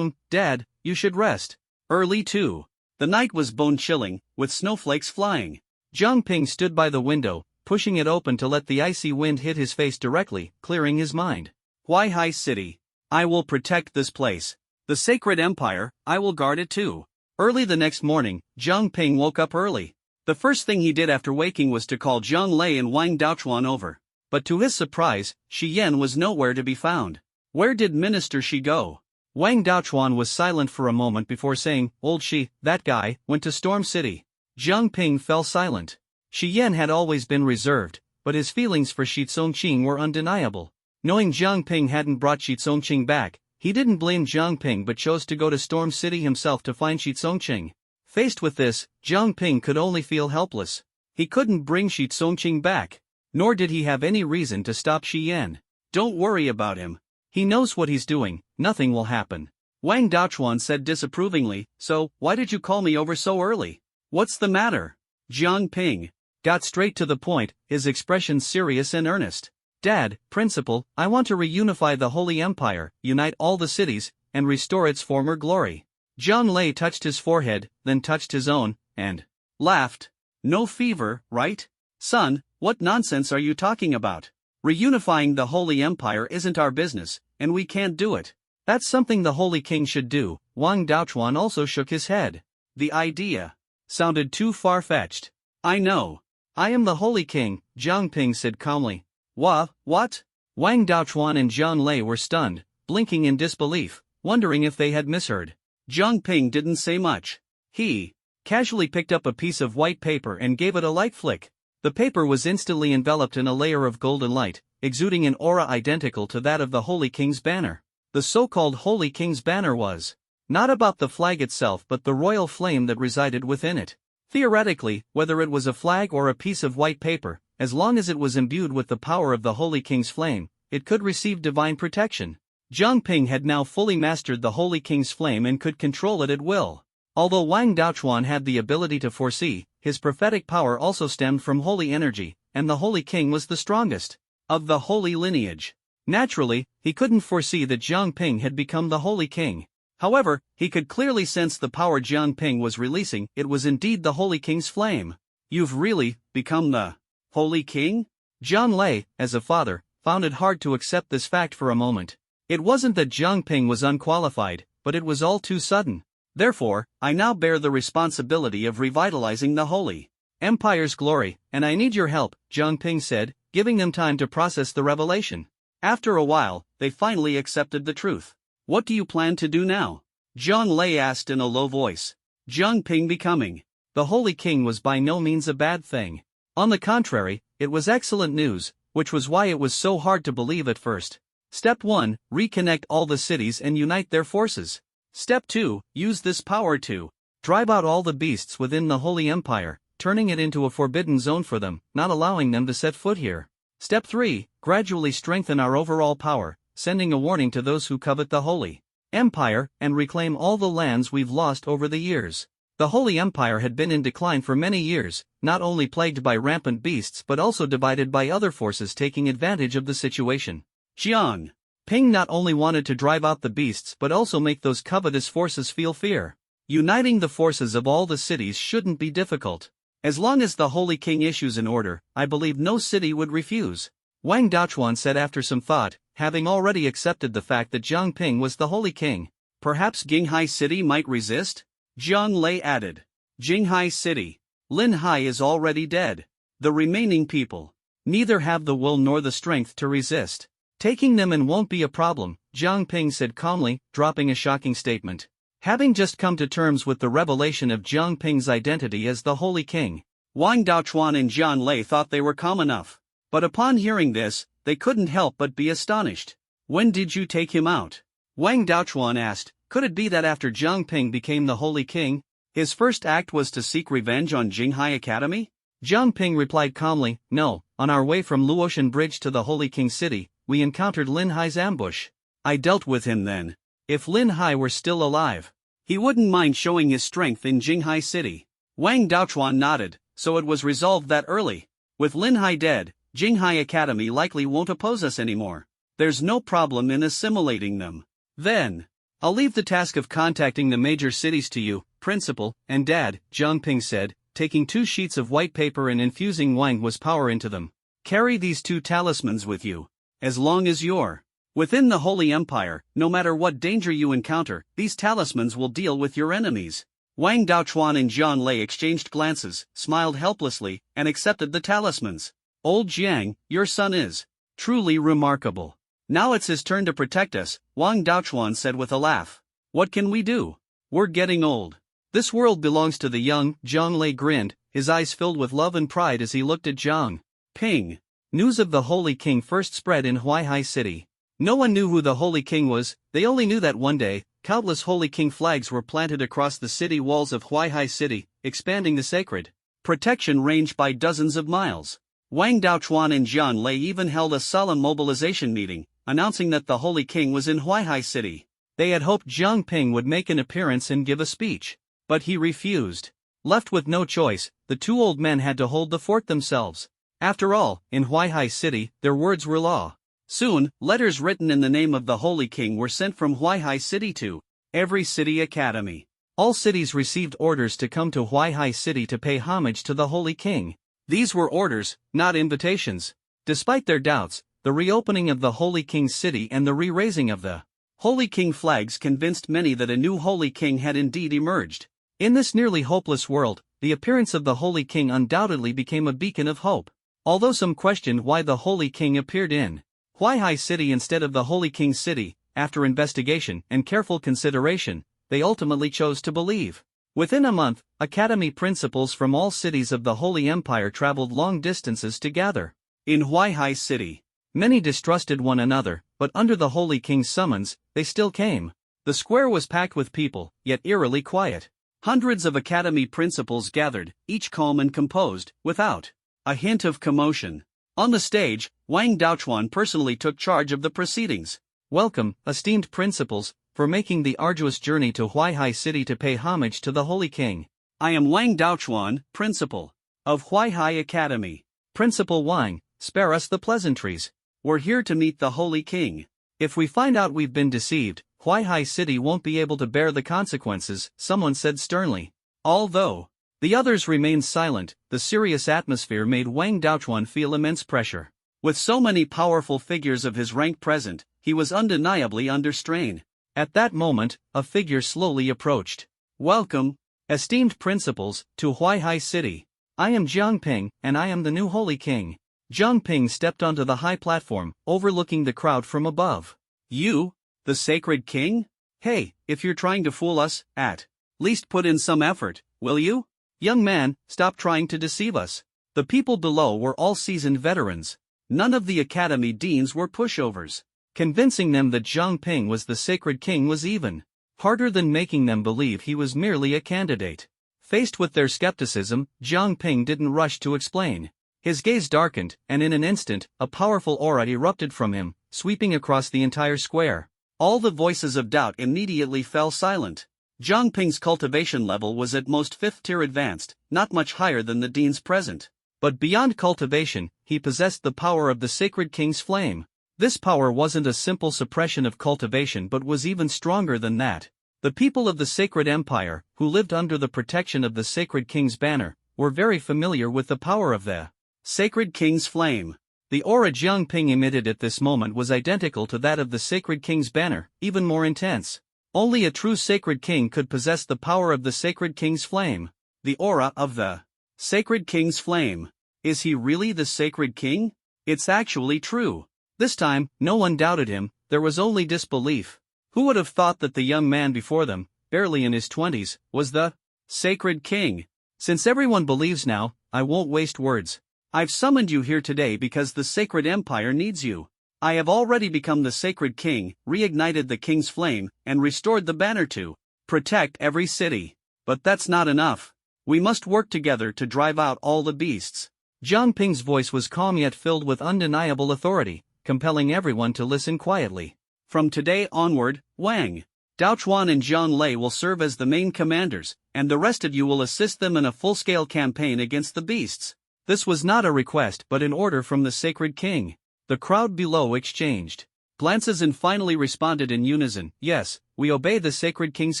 Dad, you should rest. Early too. The night was bone-chilling, with snowflakes flying. Zhang Ping stood by the window, pushing it open to let the icy wind hit his face directly, clearing his mind. Huaihai City. I will protect this place. The Sacred Empire, I will guard it too. Early the next morning, Zhang Ping woke up early. The first thing he did after waking was to call Zhang Lei and Wang Daochuan over. But to his surprise, Shi Yan was nowhere to be found. Where did Minister Shi go? Wang Daochuan was silent for a moment before saying, Old Shi, that guy, went to Storm City. Zhang Ping fell silent. Shi Yan had always been reserved, but his feelings for Shi Tsongqing were undeniable. Knowing Zhang Ping hadn't brought Shi Tsongqing back, he didn't blame Zhang Ping but chose to go to Storm City himself to find Shi Tsongqing. Faced with this, Zhang Ping could only feel helpless. He couldn't bring Shi Tsongqing back. Nor did he have any reason to stop Shi Yan. Don't worry about him. He knows what he's doing, nothing will happen. Wang Daochuan said disapprovingly, so, why did you call me over so early? What's the matter? Zhang Ping got straight to the point, his expression serious and earnest. Dad, Principal, I want to reunify the Holy Empire, unite all the cities, and restore its former glory. Zhang Lei touched his forehead, then touched his own, and laughed. No fever, right? Son, what nonsense are you talking about? Reunifying the Holy Empire isn't our business, and we can't do it. That's something the Holy King should do. Wang Daochuan also shook his head. The idea sounded too far-fetched. I know. I am the Holy King, Jiang Ping said calmly. What? Wang Daochuan and Jiang Lei were stunned, blinking in disbelief, wondering if they had misheard. Jiang Ping didn't say much. He casually picked up a piece of white paper and gave it a light flick. The paper was instantly enveloped in a layer of golden light, exuding an aura identical to that of the Holy King's banner. The so-called Holy King's banner was not about the flag itself but the royal flame that resided within it. Theoretically, whether it was a flag or a piece of white paper, as long as it was imbued with the power of the Holy King's flame, it could receive divine protection. Jiang Ping had now fully mastered the Holy King's flame and could control it at will. Although Wang Daochuan had the ability to foresee, his prophetic power also stemmed from holy energy, and the Holy King was the strongest of the holy lineage. Naturally, he couldn't foresee that Jiang Ping had become the Holy King. However, he could clearly sense the power Jiang Ping was releasing. It was indeed the Holy King's flame. You've really become the Holy King? Jiang Lei, as a father, found it hard to accept this fact for a moment. It wasn't that Jiang Ping was unqualified, but it was all too sudden. Therefore, I now bear the responsibility of revitalizing the Holy Empire's glory, and I need your help, Jiang Ping said, giving them time to process the revelation. After a while, they finally accepted the truth. What do you plan to do now? Jiang Lei asked in a low voice. Jiang Ping becoming the Holy King was by no means a bad thing. On the contrary, it was excellent news, which was why it was so hard to believe at first. Step 1, reconnect all the cities and unite their forces. Step 2, use this power to drive out all the beasts within the Holy Empire, turning it into a forbidden zone for them, not allowing them to set foot here. Step 3, gradually strengthen our overall power, sending a warning to those who covet the Holy Empire, and reclaim all the lands we've lost over the years. The Holy Empire had been in decline for many years, not only plagued by rampant beasts but also divided by other forces taking advantage of the situation. Jiang Ping not only wanted to drive out the beasts but also make those covetous forces feel fear. Uniting the forces of all the cities shouldn't be difficult. As long as the Holy King issues an order, I believe no city would refuse. Wang Daochuan said after some thought, having already accepted the fact that Jiang Ping was the Holy King. Perhaps Jinghai City might resist? Jiang Lei added. Jinghai City. Lin Hai is already dead. The remaining people neither have the will nor the strength to resist. Taking them in won't be a problem, Jiang Ping said calmly, dropping a shocking statement. Having just come to terms with the revelation of Jiang Ping's identity as the Holy King, Wang Daochuan and Jiang Lei thought they were calm enough. But upon hearing this, they couldn't help but be astonished. When did you take him out? Wang Daochuan asked. Could it be that after Jiang Ping became the Holy King, his first act was to seek revenge on Jinghai Academy? Jiang Ping replied calmly, no, on our way from Luotian Bridge to the Holy King City, we encountered Lin Hai's ambush. I dealt with him then. If Lin Hai were still alive, he wouldn't mind showing his strength in Jinghai City. Wang Daochuan nodded, so it was resolved that early. With Lin Hai dead, Jinghai Academy likely won't oppose us anymore. There's no problem in assimilating them. Then, I'll leave the task of contacting the major cities to you, Principal, and Dad, Jiang Ping said, taking 2 sheets of white paper and infusing Wang Hua's power into them. Carry these 2 talismans with you. As long as you're within the Holy Empire, no matter what danger you encounter, these talismans will deal with your enemies. Wang Daochuan and Jiang Lei exchanged glances, smiled helplessly, and accepted the talismans. Old Jiang, your son is truly remarkable. Now it's his turn to protect us, Wang Daochuan said with a laugh. What can we do? We're getting old. This world belongs to the young, Jiang Lei grinned, his eyes filled with love and pride as he looked at Jiang Ping. News of the Holy King first spread in Huaihai City. No one knew who the Holy King was, they only knew that one day, countless Holy King flags were planted across the city walls of Huaihai City, expanding the sacred protection range by dozens of miles. Wang Daochuan and Jiang Lei even held a solemn mobilization meeting, announcing that the Holy King was in Huaihai City. They had hoped Jiang Ping would make an appearance and give a speech, but he refused. Left with no choice, the 2 old men had to hold the fort themselves. After all, in Huaihai City, their words were law. Soon, letters written in the name of the Holy King were sent from Huaihai City to every city academy. All cities received orders to come to Huaihai City to pay homage to the Holy King. These were orders, not invitations. Despite their doubts, the reopening of the Holy King's city and the re-raising of the Holy King flags convinced many that a new Holy King had indeed emerged. In this nearly hopeless world, the appearance of the Holy King undoubtedly became a beacon of hope. Although some questioned why the Holy King appeared in Huaihai City instead of the Holy King's city, after investigation and careful consideration, they ultimately chose to believe. Within a month, academy principals from all cities of the Holy Empire traveled long distances to gather in Huaihai City. Many distrusted one another, but under the Holy King's summons, they still came. The square was packed with people, yet eerily quiet. Hundreds of academy principals gathered, each calm and composed, without a hint of commotion. On the stage, Wang Daochuan personally took charge of the proceedings. Welcome, esteemed principals, for making the arduous journey to Huaihai City to pay homage to the Holy King. I am Wang Daochuan, principal of Huaihai Academy. Principal Wang, spare us the pleasantries. We're here to meet the Holy King. If we find out we've been deceived, Huaihai City won't be able to bear the consequences, someone said sternly. Although the others remained silent, the serious atmosphere made Wang Daochuan feel immense pressure. With so many powerful figures of his rank present, he was undeniably under strain. At that moment, a figure slowly approached. Welcome, esteemed principals, to Huaihai City. I am Jiang Ping, and I am the new Holy King. Jiang Ping stepped onto the high platform, overlooking the crowd from above. You, the Sacred King? Hey, if you're trying to fool us, at least put in some effort, will you? Young man, stop trying to deceive us. The people below were all seasoned veterans. None of the academy deans were pushovers. Convincing them that Jiang Ping was the Sacred King was even harder than making them believe he was merely a candidate. Faced with their skepticism, Jiang Ping didn't rush to explain. His gaze darkened, and in an instant, a powerful aura erupted from him, sweeping across the entire square. All the voices of doubt immediately fell silent. Jiang Ping's cultivation level was at most 5th tier advanced, not much higher than the deans present. But beyond cultivation, he possessed the power of the Sacred King's flame. This power wasn't a simple suppression of cultivation but was even stronger than that. The people of the Sacred Empire, who lived under the protection of the Sacred King's banner, were very familiar with the power of the Sacred King's flame. The aura Jiang Ping emitted at this moment was identical to that of the Sacred King's banner, even more intense. Only a true Sacred King could possess the power of the Sacred King's flame. The aura of the Sacred King's flame. Is he really the Sacred King? It's actually true. This time, no one doubted him, there was only disbelief. Who would have thought that the young man before them, barely in his 20s, was the Sacred King? Since everyone believes now, I won't waste words. I've summoned you here today because the Sacred Empire needs you. I have already become the Sacred King, reignited the King's flame, and restored the banner to protect every city. But that's not enough. We must work together to drive out all the beasts. Jiang Ping's voice was calm yet filled with undeniable authority, compelling everyone to listen quietly. From today onward, Wang Daochuan and Jiang Lei will serve as the main commanders, and the rest of you will assist them in a full-scale campaign against the beasts. This was not a request but an order from the Sacred King. The crowd below exchanged glances and finally responded in unison, yes, we obey the Sacred King's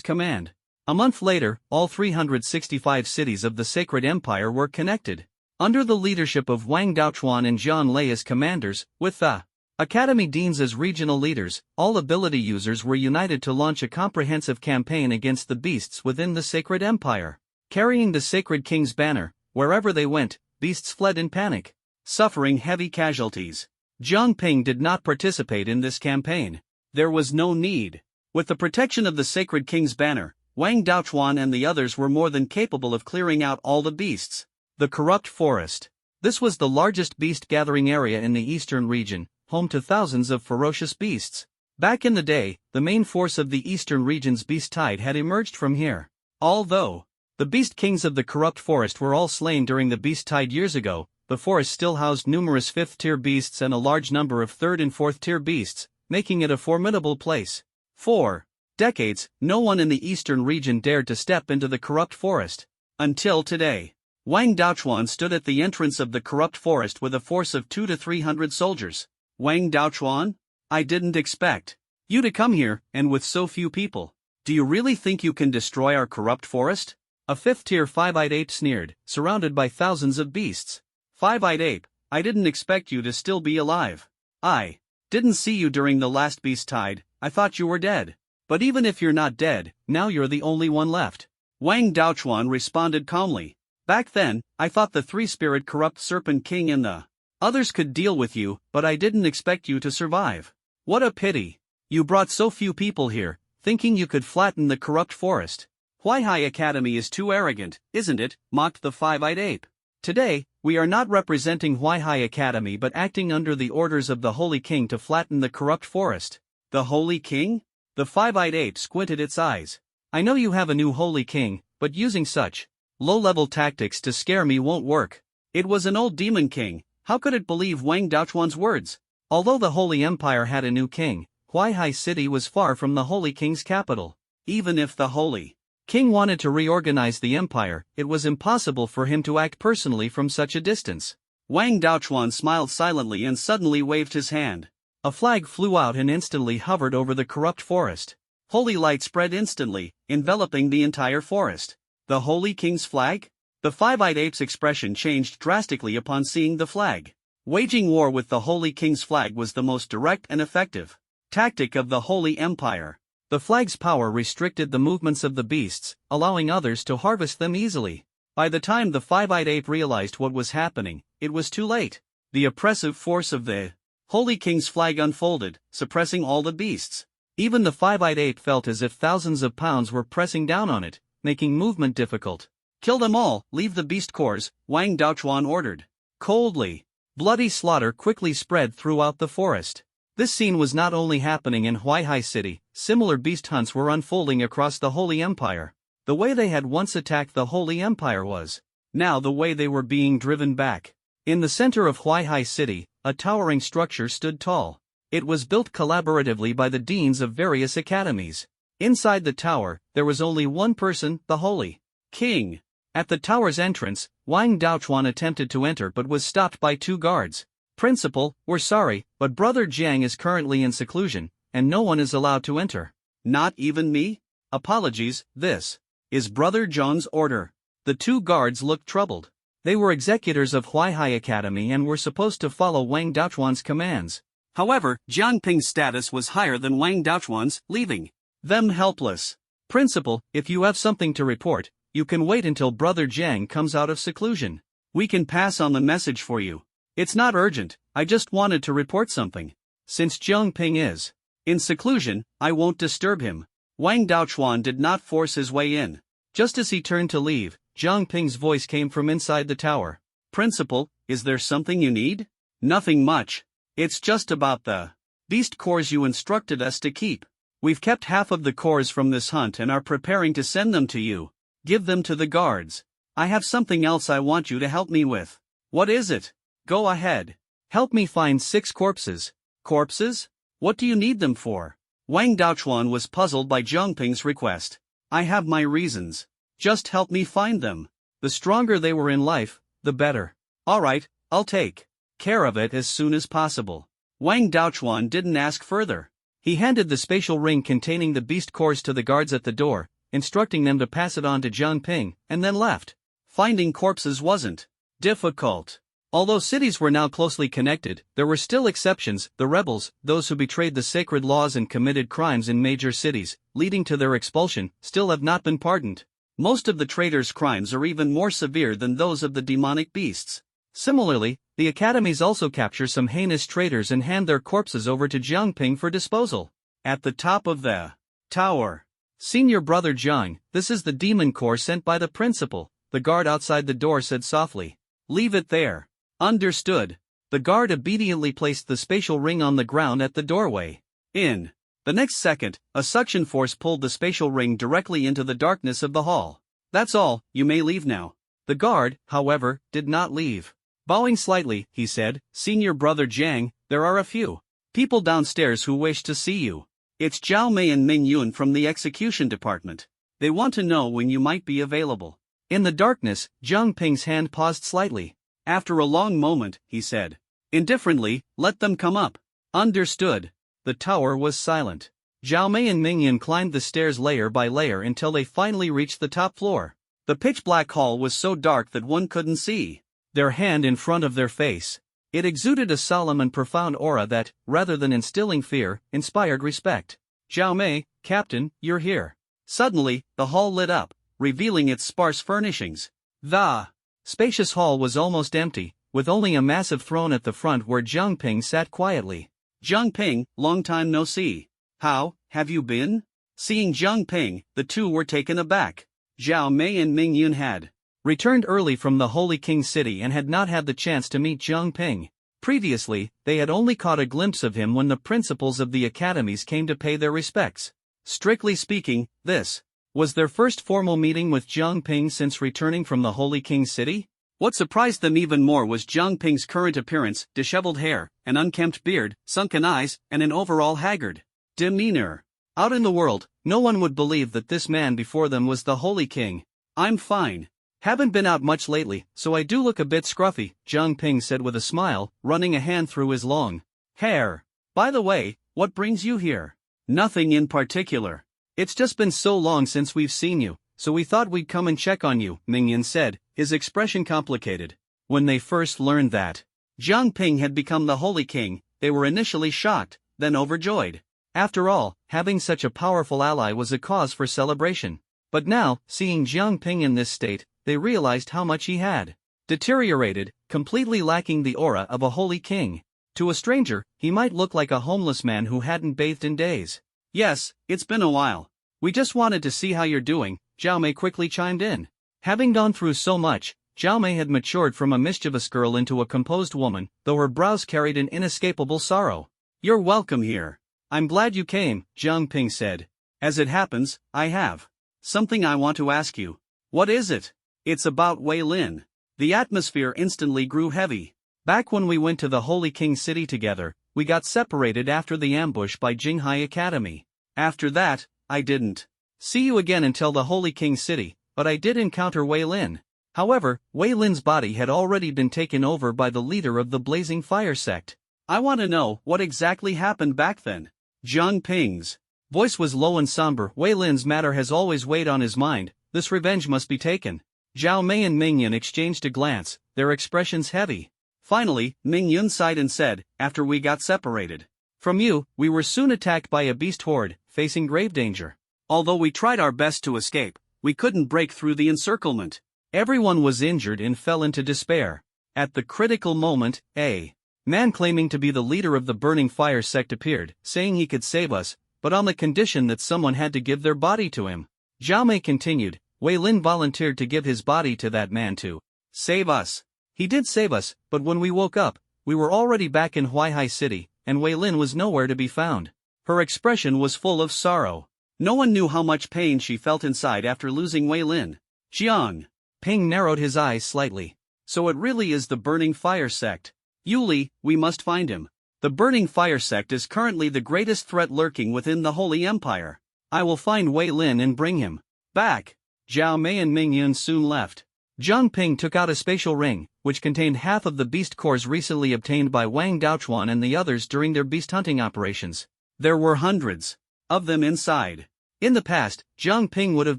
command. A month later, all 365 cities of the Sacred Empire were connected. Under the leadership of Wang Daochuan and Jiang Lei as commanders, with the Academy Deans as regional leaders, all ability users were united to launch a comprehensive campaign against the beasts within the Sacred Empire. Carrying the Sacred King's banner, wherever they went, beasts fled in panic, suffering heavy casualties. Jiang Ping did not participate in this campaign. There was no need. With the protection of the Sacred King's banner, Wang Daochuan and the others were more than capable of clearing out all the beasts. The Corrupt Forest. This was the largest beast gathering area in the eastern region, home to thousands of ferocious beasts. Back in the day, the main force of the eastern region's beast tide had emerged from here. Although the beast kings of the Corrupt Forest were all slain during the beast tide years ago, the forest still housed numerous 5th-tier beasts and a large number of 3rd and 4th-tier beasts, making it a formidable place. For decades, no one in the eastern region dared to step into the Corrupt Forest. Until today. Wang Daochuan stood at the entrance of the Corrupt Forest with a force of 200 to 300 soldiers. Wang Daochuan? I didn't expect you to come here, and with so few people. Do you really think you can destroy our corrupt forest? A fifth-tier five-eyed ape sneered, surrounded by thousands of beasts. Five-eyed ape, I didn't expect you to still be alive. I didn't see you during the last beast tide, I thought you were dead. But even if you're not dead, now you're the only one left. Wang Daochuan responded calmly. Back then, I thought the three-spirit corrupt serpent king and the others could deal with you, but I didn't expect you to survive. What a pity. You brought so few people here, thinking you could flatten the corrupt forest. Huaihai Academy is too arrogant, isn't it? Mocked the five-eyed ape. Today, we are not representing Huaihai Academy but acting under the orders of the Holy King to flatten the corrupt forest. The Holy King? The five-eyed ape squinted its eyes. I know you have a new Holy King, but using such low-level tactics to scare me won't work. It was an old demon king, how could it believe Wang Daochuan's words? Although the Holy Empire had a new king, Huaihai City was far from the Holy King's capital. Even if the Holy King wanted to reorganize the empire, it was impossible for him to act personally from such a distance. Wang Daochuan smiled silently and suddenly waved his hand. A flag flew out and instantly hovered over the corrupt forest. Holy light spread instantly, enveloping the entire forest. The Holy King's flag? The five-eyed ape's expression changed drastically upon seeing the flag. Waging war with the Holy King's flag was the most direct and effective tactic of the Holy Empire. The flag's power restricted the movements of the beasts, allowing others to harvest them easily. By the time the five-eyed ape realized what was happening, it was too late. The oppressive force of the Holy King's flag unfolded, suppressing all the beasts. Even the five-eyed ape felt as if thousands of pounds were pressing down on it, making movement difficult. Kill them all, leave the beast cores, Wang Daochuan ordered. Coldly. Bloody slaughter quickly spread throughout the forest. This scene was not only happening in Huaihai City, similar beast hunts were unfolding across the Holy Empire. The way they had once attacked the Holy Empire was now the way they were being driven back. In the center of Huaihai City, a towering structure stood tall. It was built collaboratively by the deans of various academies. Inside the tower, there was only one person, the Holy King. At the tower's entrance, Wang Daochuan attempted to enter but was stopped by two guards. Principal, we're sorry, but Brother Jiang is currently in seclusion, and no one is allowed to enter. Not even me? Apologies, this is Brother Zhang's order. The two guards looked troubled. They were executors of Huaihai Academy and were supposed to follow Wang Daochuan's commands. However, Jiang Ping's status was higher than Wang Daochuan's, leaving them helpless. Principal, if you have something to report, you can wait until Brother Jiang comes out of seclusion. We can pass on the message for you. It's not urgent, I just wanted to report something. Since Jiang Ping is in seclusion, I won't disturb him. Wang Daochuan did not force his way in. Just as he turned to leave, Jiang Ping's voice came from inside the tower. Principal, is there something you need? Nothing much. It's just about the beast cores you instructed us to keep. We've kept half of the cores from this hunt and are preparing to send them to you. Give them to the guards. I have something else I want you to help me with. What is it? Go ahead. Help me find 6 corpses. Corpses? What do you need them for? Wang Daochuan was puzzled by Jiang Ping's request. I have my reasons. Just help me find them. The stronger they were in life, the better. Alright, I'll take care of it as soon as possible. Wang Daochuan didn't ask further. He handed the spatial ring containing the beast cores to the guards at the door, instructing them to pass it on to Jiang Ping, and then left. Finding corpses wasn't difficult. Although cities were now closely connected, there were still exceptions, the rebels, those who betrayed the sacred laws and committed crimes in major cities, leading to their expulsion, still have not been pardoned. Most of the traitors' crimes are even more severe than those of the demonic beasts. Similarly, the academies also capture some heinous traitors and hand their corpses over to Jiang Ping for disposal. At the top of the tower. Senior Brother Jiang, this is the demon core sent by the principal, the guard outside the door said softly. Leave it there. Understood. The guard obediently placed the spatial ring on the ground at the doorway. In the next second, a suction force pulled the spatial ring directly into the darkness of the hall. That's all, you may leave now. The guard, however, did not leave. Bowing slightly, he said, Senior Brother Jiang, there are a few people downstairs who wish to see you. It's Zhao Mei and Ming Yun from the execution department. They want to know when you might be available. In the darkness, Jiang Ping's hand paused slightly. After a long moment, he said, indifferently, let them come up. Understood. The tower was silent. Zhao Mei and Ming Yun climbed the stairs layer by layer until they finally reached the top floor. The pitch-black hall was so dark that one couldn't see their hand in front of their face. It exuded a solemn and profound aura that, rather than instilling fear, inspired respect. Zhao Mei, Captain, you're here. Suddenly, the hall lit up, revealing its sparse furnishings. The spacious hall was almost empty, with only a massive throne at the front where Jiang Ping sat quietly. Jiang Ping, long time no see. How have you been? Seeing Jiang Ping, the two were taken aback. Zhao Mei and Ming Yun had returned early from the Holy King City and had not had the chance to meet Jiang Ping. Previously, they had only caught a glimpse of him when the principals of the academies came to pay their respects. Strictly speaking, this was their first formal meeting with Jiang Ping since returning from the Holy King City. What surprised them even more was Jiang Ping's current appearance: disheveled hair, an unkempt beard, sunken eyes, and an overall haggard demeanor. Out in the world, no one would believe that this man before them was the Holy King. I'm fine. Haven't been out much lately, so I do look a bit scruffy, Jiang Ping said with a smile, running a hand through his long hair. By the way, what brings you here? Nothing in particular. It's just been so long since we've seen you, so we thought we'd come and check on you, Ming Yun said, his expression complicated. When they first learned that Jiang Ping had become the Holy King, they were initially shocked, then overjoyed. After all, having such a powerful ally was a cause for celebration. But now, seeing Jiang Ping in this state, they realized how much he had deteriorated, completely lacking the aura of a holy king. To a stranger, he might look like a homeless man who hadn't bathed in days. Yes, it's been a while. We just wanted to see how you're doing, Zhao Mei quickly chimed in. Having gone through so much, Zhao Mei had matured from a mischievous girl into a composed woman, though her brows carried an inescapable sorrow. You're welcome here. I'm glad you came, Jiang Ping said. As it happens, I have something I want to ask you. What is it? It's about Wei Lin. The atmosphere instantly grew heavy. Back when we went to the Holy King City together, we got separated after the ambush by Jinghai Academy. After that, I didn't see you again until the Holy King City, but I did encounter Wei Lin. However, Wei Lin's body had already been taken over by the leader of the Blazing Fire sect. I want to know what exactly happened back then. Jiang Ping's voice was low and somber. Wei Lin's matter has always weighed on his mind. This revenge must be taken. Zhao Mei and Ming Yun exchanged a glance, their expressions heavy. Finally, Ming Yun sighed and said, after we got separated from you, we were soon attacked by a beast horde, facing grave danger. Although we tried our best to escape, we couldn't break through the encirclement. Everyone was injured and fell into despair. At the critical moment, a man claiming to be the leader of the Burning Fire sect appeared, saying he could save us, but on the condition that someone had to give their body to him. Zhao Mei continued, Wei Lin volunteered to give his body to that man to save us. He did save us, but when we woke up, we were already back in Huaihai City, and Wei Lin was nowhere to be found. Her expression was full of sorrow. No one knew how much pain she felt inside after losing Wei Lin. Jiang Ping narrowed his eyes slightly. So it really is the Burning Fire sect. Yuli, we must find him. The Burning Fire sect is currently the greatest threat lurking within the Holy Empire. I will find Wei Lin and bring him back. Zhao Mei and Ming Yun soon left. Jiang Ping took out a spatial ring, which contained half of the beast cores recently obtained by Wang Daochuan and the others during their beast hunting operations. There were hundreds of them inside. In the past, Jiang Ping would have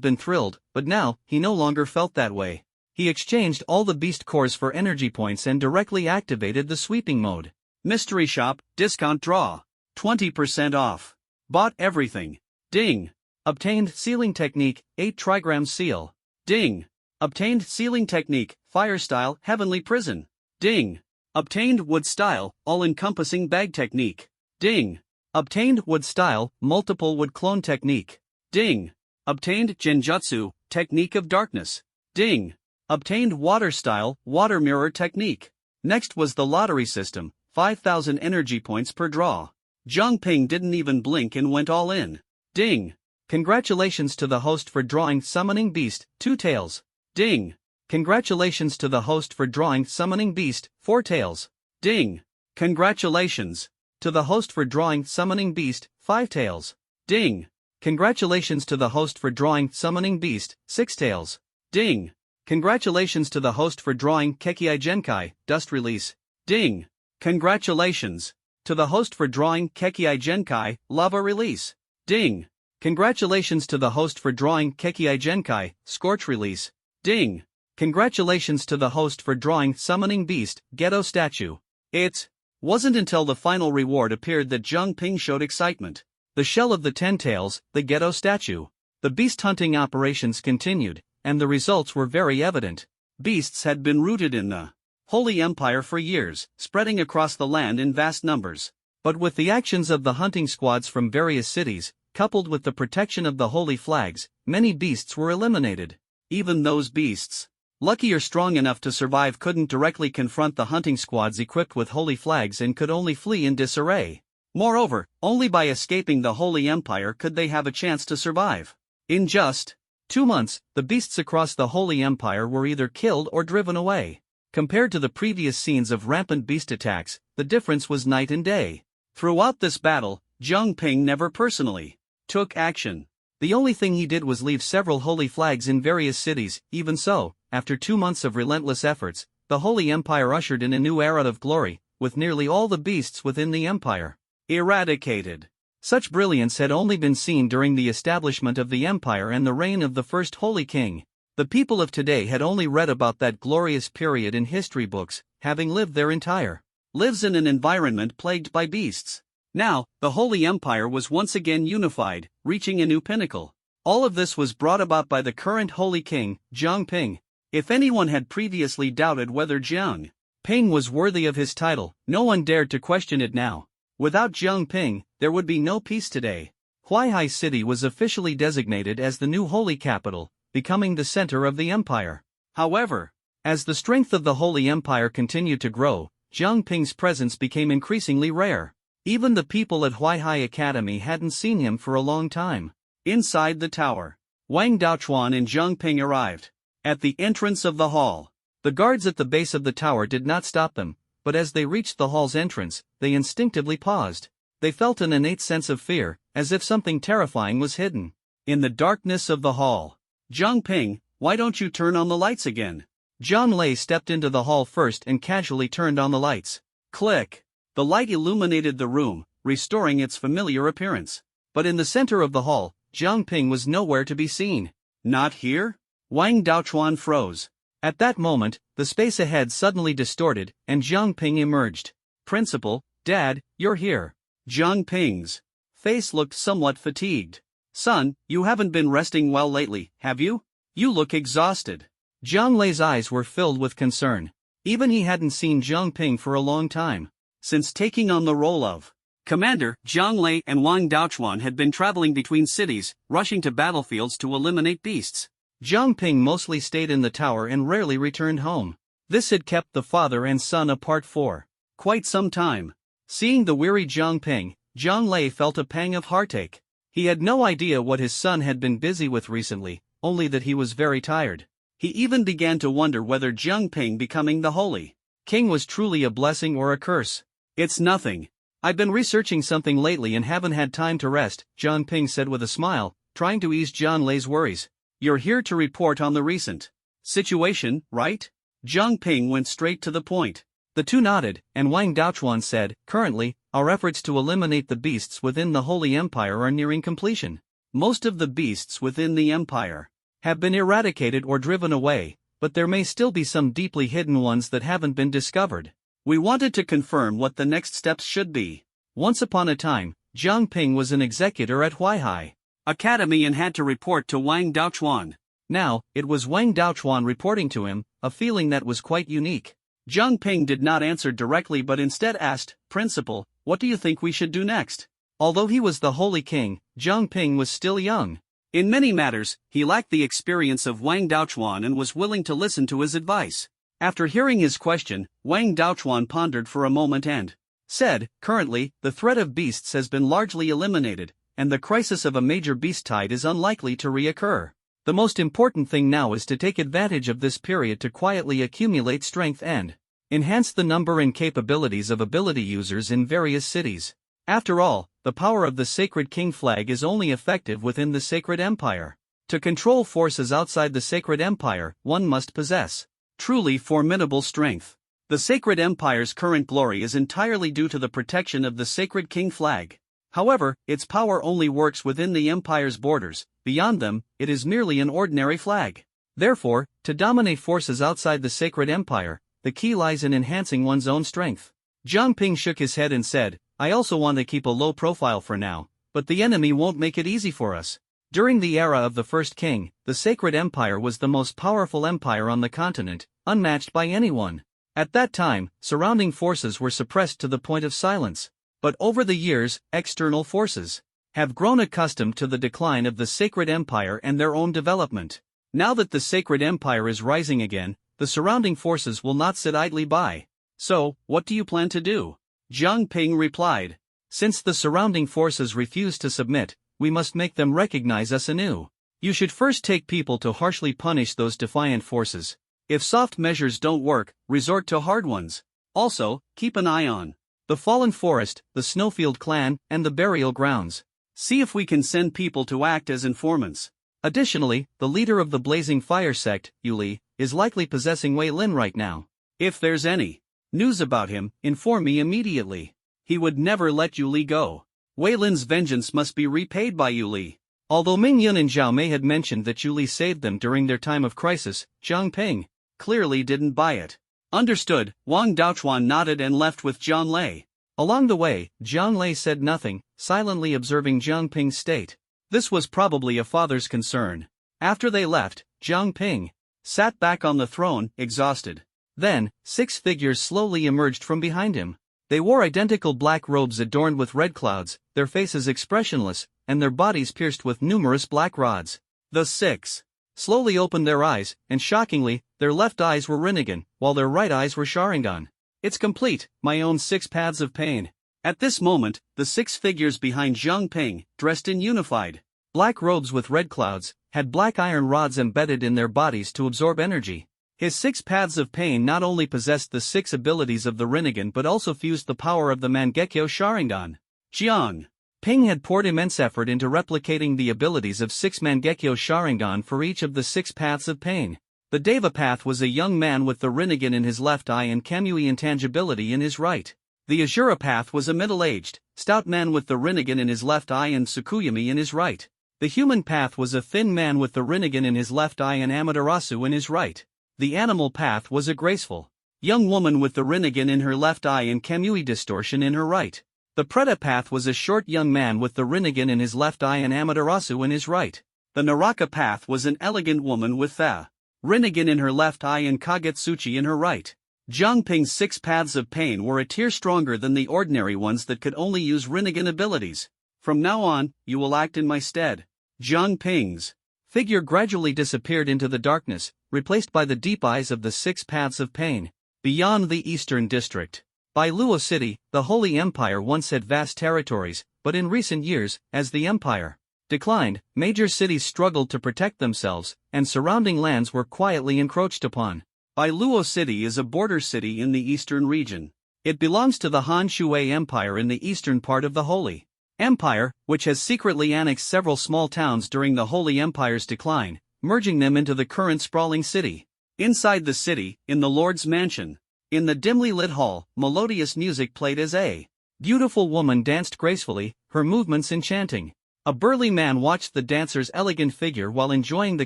been thrilled, but now, he no longer felt that way. He exchanged all the beast cores for energy points and directly activated the sweeping mode. Mystery shop, discount draw. 20% off. Bought everything. Ding. Obtained sealing technique, 8 trigram seal. Ding. Obtained sealing technique, fire style, heavenly prison. Ding. Obtained wood style, all-encompassing bag technique. Ding. Obtained wood style, multiple wood clone technique. Ding. Obtained genjutsu, technique of darkness. Ding. Obtained water style, water mirror technique. Next was the lottery system, 5,000 energy points per draw. Jiang Ping didn't even blink and went all in. Ding. Congratulations to the host for drawing Summoning Beast, 2 tails. Ding. Congratulations to the host for drawing Summoning Beast, 4 tails. Ding. Congratulations to the host for drawing Summoning Beast, 5 tails. Ding. Congratulations to the host for drawing Summoning Beast, 6 tails. Ding. Congratulations to the host for drawing Kekiai Genkai, Dust Release. Ding. Congratulations to the host for drawing Kekiai Genkai, Lava Release. Ding! Congratulations to the host for drawing Kekkei Genkai, Scorch Release. Ding! Congratulations to the host for drawing Summoning Beast, Geto Statue. It wasn't until the final reward appeared that Zhang Ping showed excitement. The shell of the 10 tails, the Geto Statue. The beast hunting operations continued, and the results were very evident. Beasts had been rooted in the Holy Empire for years, spreading across the land in vast numbers. But with the actions of the hunting squads from various cities, coupled with the protection of the holy flags, many beasts were eliminated. Even those beasts, lucky or strong enough to survive, couldn't directly confront the hunting squads equipped with holy flags and could only flee in disarray. Moreover, only by escaping the Holy Empire could they have a chance to survive. In just 2 months, the beasts across the Holy Empire were either killed or driven away. Compared to the previous scenes of rampant beast attacks, the difference was night and day. Throughout this battle, Zhang Ping never personally took action. The only thing he did was leave several holy flags in various cities. Even so, after 2 months of relentless efforts, the Holy Empire ushered in a new era of glory, with nearly all the beasts within the empire eradicated. Such brilliance had only been seen during the establishment of the empire and the reign of the first Holy King. The people of today had only read about that glorious period in history books, having lived their entire lives in an environment plagued by beasts. Now, the Holy Empire was once again unified, reaching a new pinnacle. All of this was brought about by the current Holy King, Zhang Ping. If anyone had previously doubted whether Zhang Ping was worthy of his title, no one dared to question it now. Without Zhang Ping, there would be no peace today. Huaihai City was officially designated as the new holy capital, becoming the center of the empire. However, as the strength of the Holy Empire continued to grow, Zhang Ping's presence became increasingly rare. Even the people at Huaihai Academy hadn't seen him for a long time. Inside the tower, Wang Daochuan and Zhang Ping arrived. At the entrance of the hall, the guards at the base of the tower did not stop them, but as they reached the hall's entrance, they instinctively paused. They felt an innate sense of fear, as if something terrifying was hidden. In the darkness of the hall, Zhang Ping, why don't you turn on the lights again? Zhang Lei stepped into the hall first and casually turned on the lights. Click! The light illuminated the room, restoring its familiar appearance. But in the center of the hall, Zhang Ping was nowhere to be seen. Not here? Wang Daochuan froze. At that moment, the space ahead suddenly distorted, and Zhang Ping emerged. Principal, Dad, you're here. Zhang Ping's face looked somewhat fatigued. Son, you haven't been resting well lately, have you? You look exhausted. Zhang Lei's eyes were filled with concern. Even he hadn't seen Zhang Ping for a long time. Since taking on the role of commander, Zhang Lei and Wang Daochuan had been traveling between cities, rushing to battlefields to eliminate beasts. Zhang Ping mostly stayed in the tower and rarely returned home. This had kept the father and son apart for quite some time. Seeing the weary Zhang Ping, Zhang Lei felt a pang of heartache. He had no idea what his son had been busy with recently, only that he was very tired. He even began to wonder whether Zhang Ping becoming the Holy King was truly a blessing or a curse. It's nothing. I've been researching something lately and haven't had time to rest, Zhang Ping said with a smile, trying to ease Zhang Lei's worries. You're here to report on the recent situation, right? Zhang Ping went straight to the point. The two nodded, and Wang Daochuan said, currently, our efforts to eliminate the beasts within the Holy Empire are nearing completion. Most of the beasts within the Empire have been eradicated or driven away, but there may still be some deeply hidden ones that haven't been discovered. We wanted to confirm what the next steps should be. Once upon a time, Zhang Ping was an executor at Huaihai Academy and had to report to Wang Daochuan. Now, it was Wang Daochuan reporting to him, a feeling that was quite unique. Zhang Ping did not answer directly but instead asked, Principal, what do you think we should do next? Although he was the Holy King, Zhang Ping was still young. In many matters, he lacked the experience of Wang Daochuan and was willing to listen to his advice. After hearing his question, Wang Daochuan pondered for a moment and said, currently, the threat of beasts has been largely eliminated, and the crisis of a major beast tide is unlikely to reoccur. The most important thing now is to take advantage of this period to quietly accumulate strength and enhance the number and capabilities of ability users in various cities. After all, the power of the Sacred King flag is only effective within the Sacred Empire. To control forces outside the Sacred Empire, one must possess truly formidable strength. The Sacred Empire's current glory is entirely due to the protection of the Sacred King flag. However, its power only works within the empire's borders. Beyond them, it is merely an ordinary flag. Therefore, to dominate forces outside the sacred empire, the key lies in enhancing one's own strength. Jiang Ping shook his head and said, I also want to keep a low profile for now, but the enemy won't make it easy for us. During the era of the first king, the sacred empire was the most powerful empire on the continent, unmatched by anyone. At that time, surrounding forces were suppressed to the point of silence. But over the years, external forces have grown accustomed to the decline of the sacred empire and their own development. Now that the sacred empire is rising again, the surrounding forces will not sit idly by. So, what do you plan to do? Jiang Ping replied. Since the surrounding forces refuse to submit, we must make them recognize us anew. You should first take people to harshly punish those defiant forces. If soft measures don't work, resort to hard ones. Also, keep an eye on the Fallen Forest, the Snowfield clan, and the burial grounds. See if we can send people to act as informants. Additionally, the leader of the Blazing Fire sect, Yu Li, is likely possessing Wei Lin right now. If there's any news about him, inform me immediately. He would never let Yu Li go. Wei Lin's vengeance must be repaid by Yu Li. Although Ming Yun and Zhao Mei had mentioned that Yu Li saved them during their time of crisis, Jiang Ping clearly didn't buy it. Understood, Wang Daochuan nodded and left with Jiang Lei. Along the way, Jiang Lei said nothing, silently observing Jiang Ping's state. This was probably a father's concern. After they left, Jiang Ping sat back on the throne, exhausted. Then, 6 figures slowly emerged from behind him. They wore identical black robes adorned with red clouds, their faces expressionless, and their bodies pierced with numerous black rods. The 6 slowly opened their eyes, and shockingly, their left eyes were Rinnegan, while their right eyes were Sharingan. It's complete, my own 6 paths of pain. At this moment, the 6 figures behind Jiang Ping, dressed in unified black robes with red clouds, had black iron rods embedded in their bodies to absorb energy. His 6 paths of pain not only possessed the 6 abilities of the Rinnegan but also fused the power of the Mangekyo Sharingan. Jiang Ping had poured immense effort into replicating the abilities of 6 Mangekyo Sharingan for each of the 6 paths of pain. The Deva path was a young man with the Rinnegan in his left eye and Kamui intangibility in his right. The Azura path was a middle-aged, stout man with the Rinnegan in his left eye and Tsukuyami in his right. The human path was a thin man with the Rinnegan in his left eye and Amaterasu in his right. The animal path was a graceful young woman with the Rinnegan in her left eye and Kamui distortion in her right. The Preta path was a short young man with the Rinnegan in his left eye and Amaterasu in his right. The Naraka path was an elegant woman with the Rinnegan in her left eye and Kagetsuchi in her right. Jiang Ping's 6 paths of pain were a tier stronger than the ordinary ones that could only use Rinnegan abilities. From now on, you will act in my stead. Jiang Ping's figure gradually disappeared into the darkness, replaced by the deep eyes of the 6 paths of pain. Beyond the eastern district, by Luo City, the Holy Empire once had vast territories, but in recent years, as the empire declined, major cities struggled to protect themselves, and surrounding lands were quietly encroached upon. Bai Luo City is a border city in the eastern region. It belongs to the Han Shui Empire in the eastern part of the Holy Empire, which has secretly annexed several small towns during the Holy Empire's decline, merging them into the current sprawling city. Inside the city, in the Lord's mansion, in the dimly lit hall, melodious music played as a beautiful woman danced gracefully, her movements enchanting. A burly man watched the dancer's elegant figure while enjoying the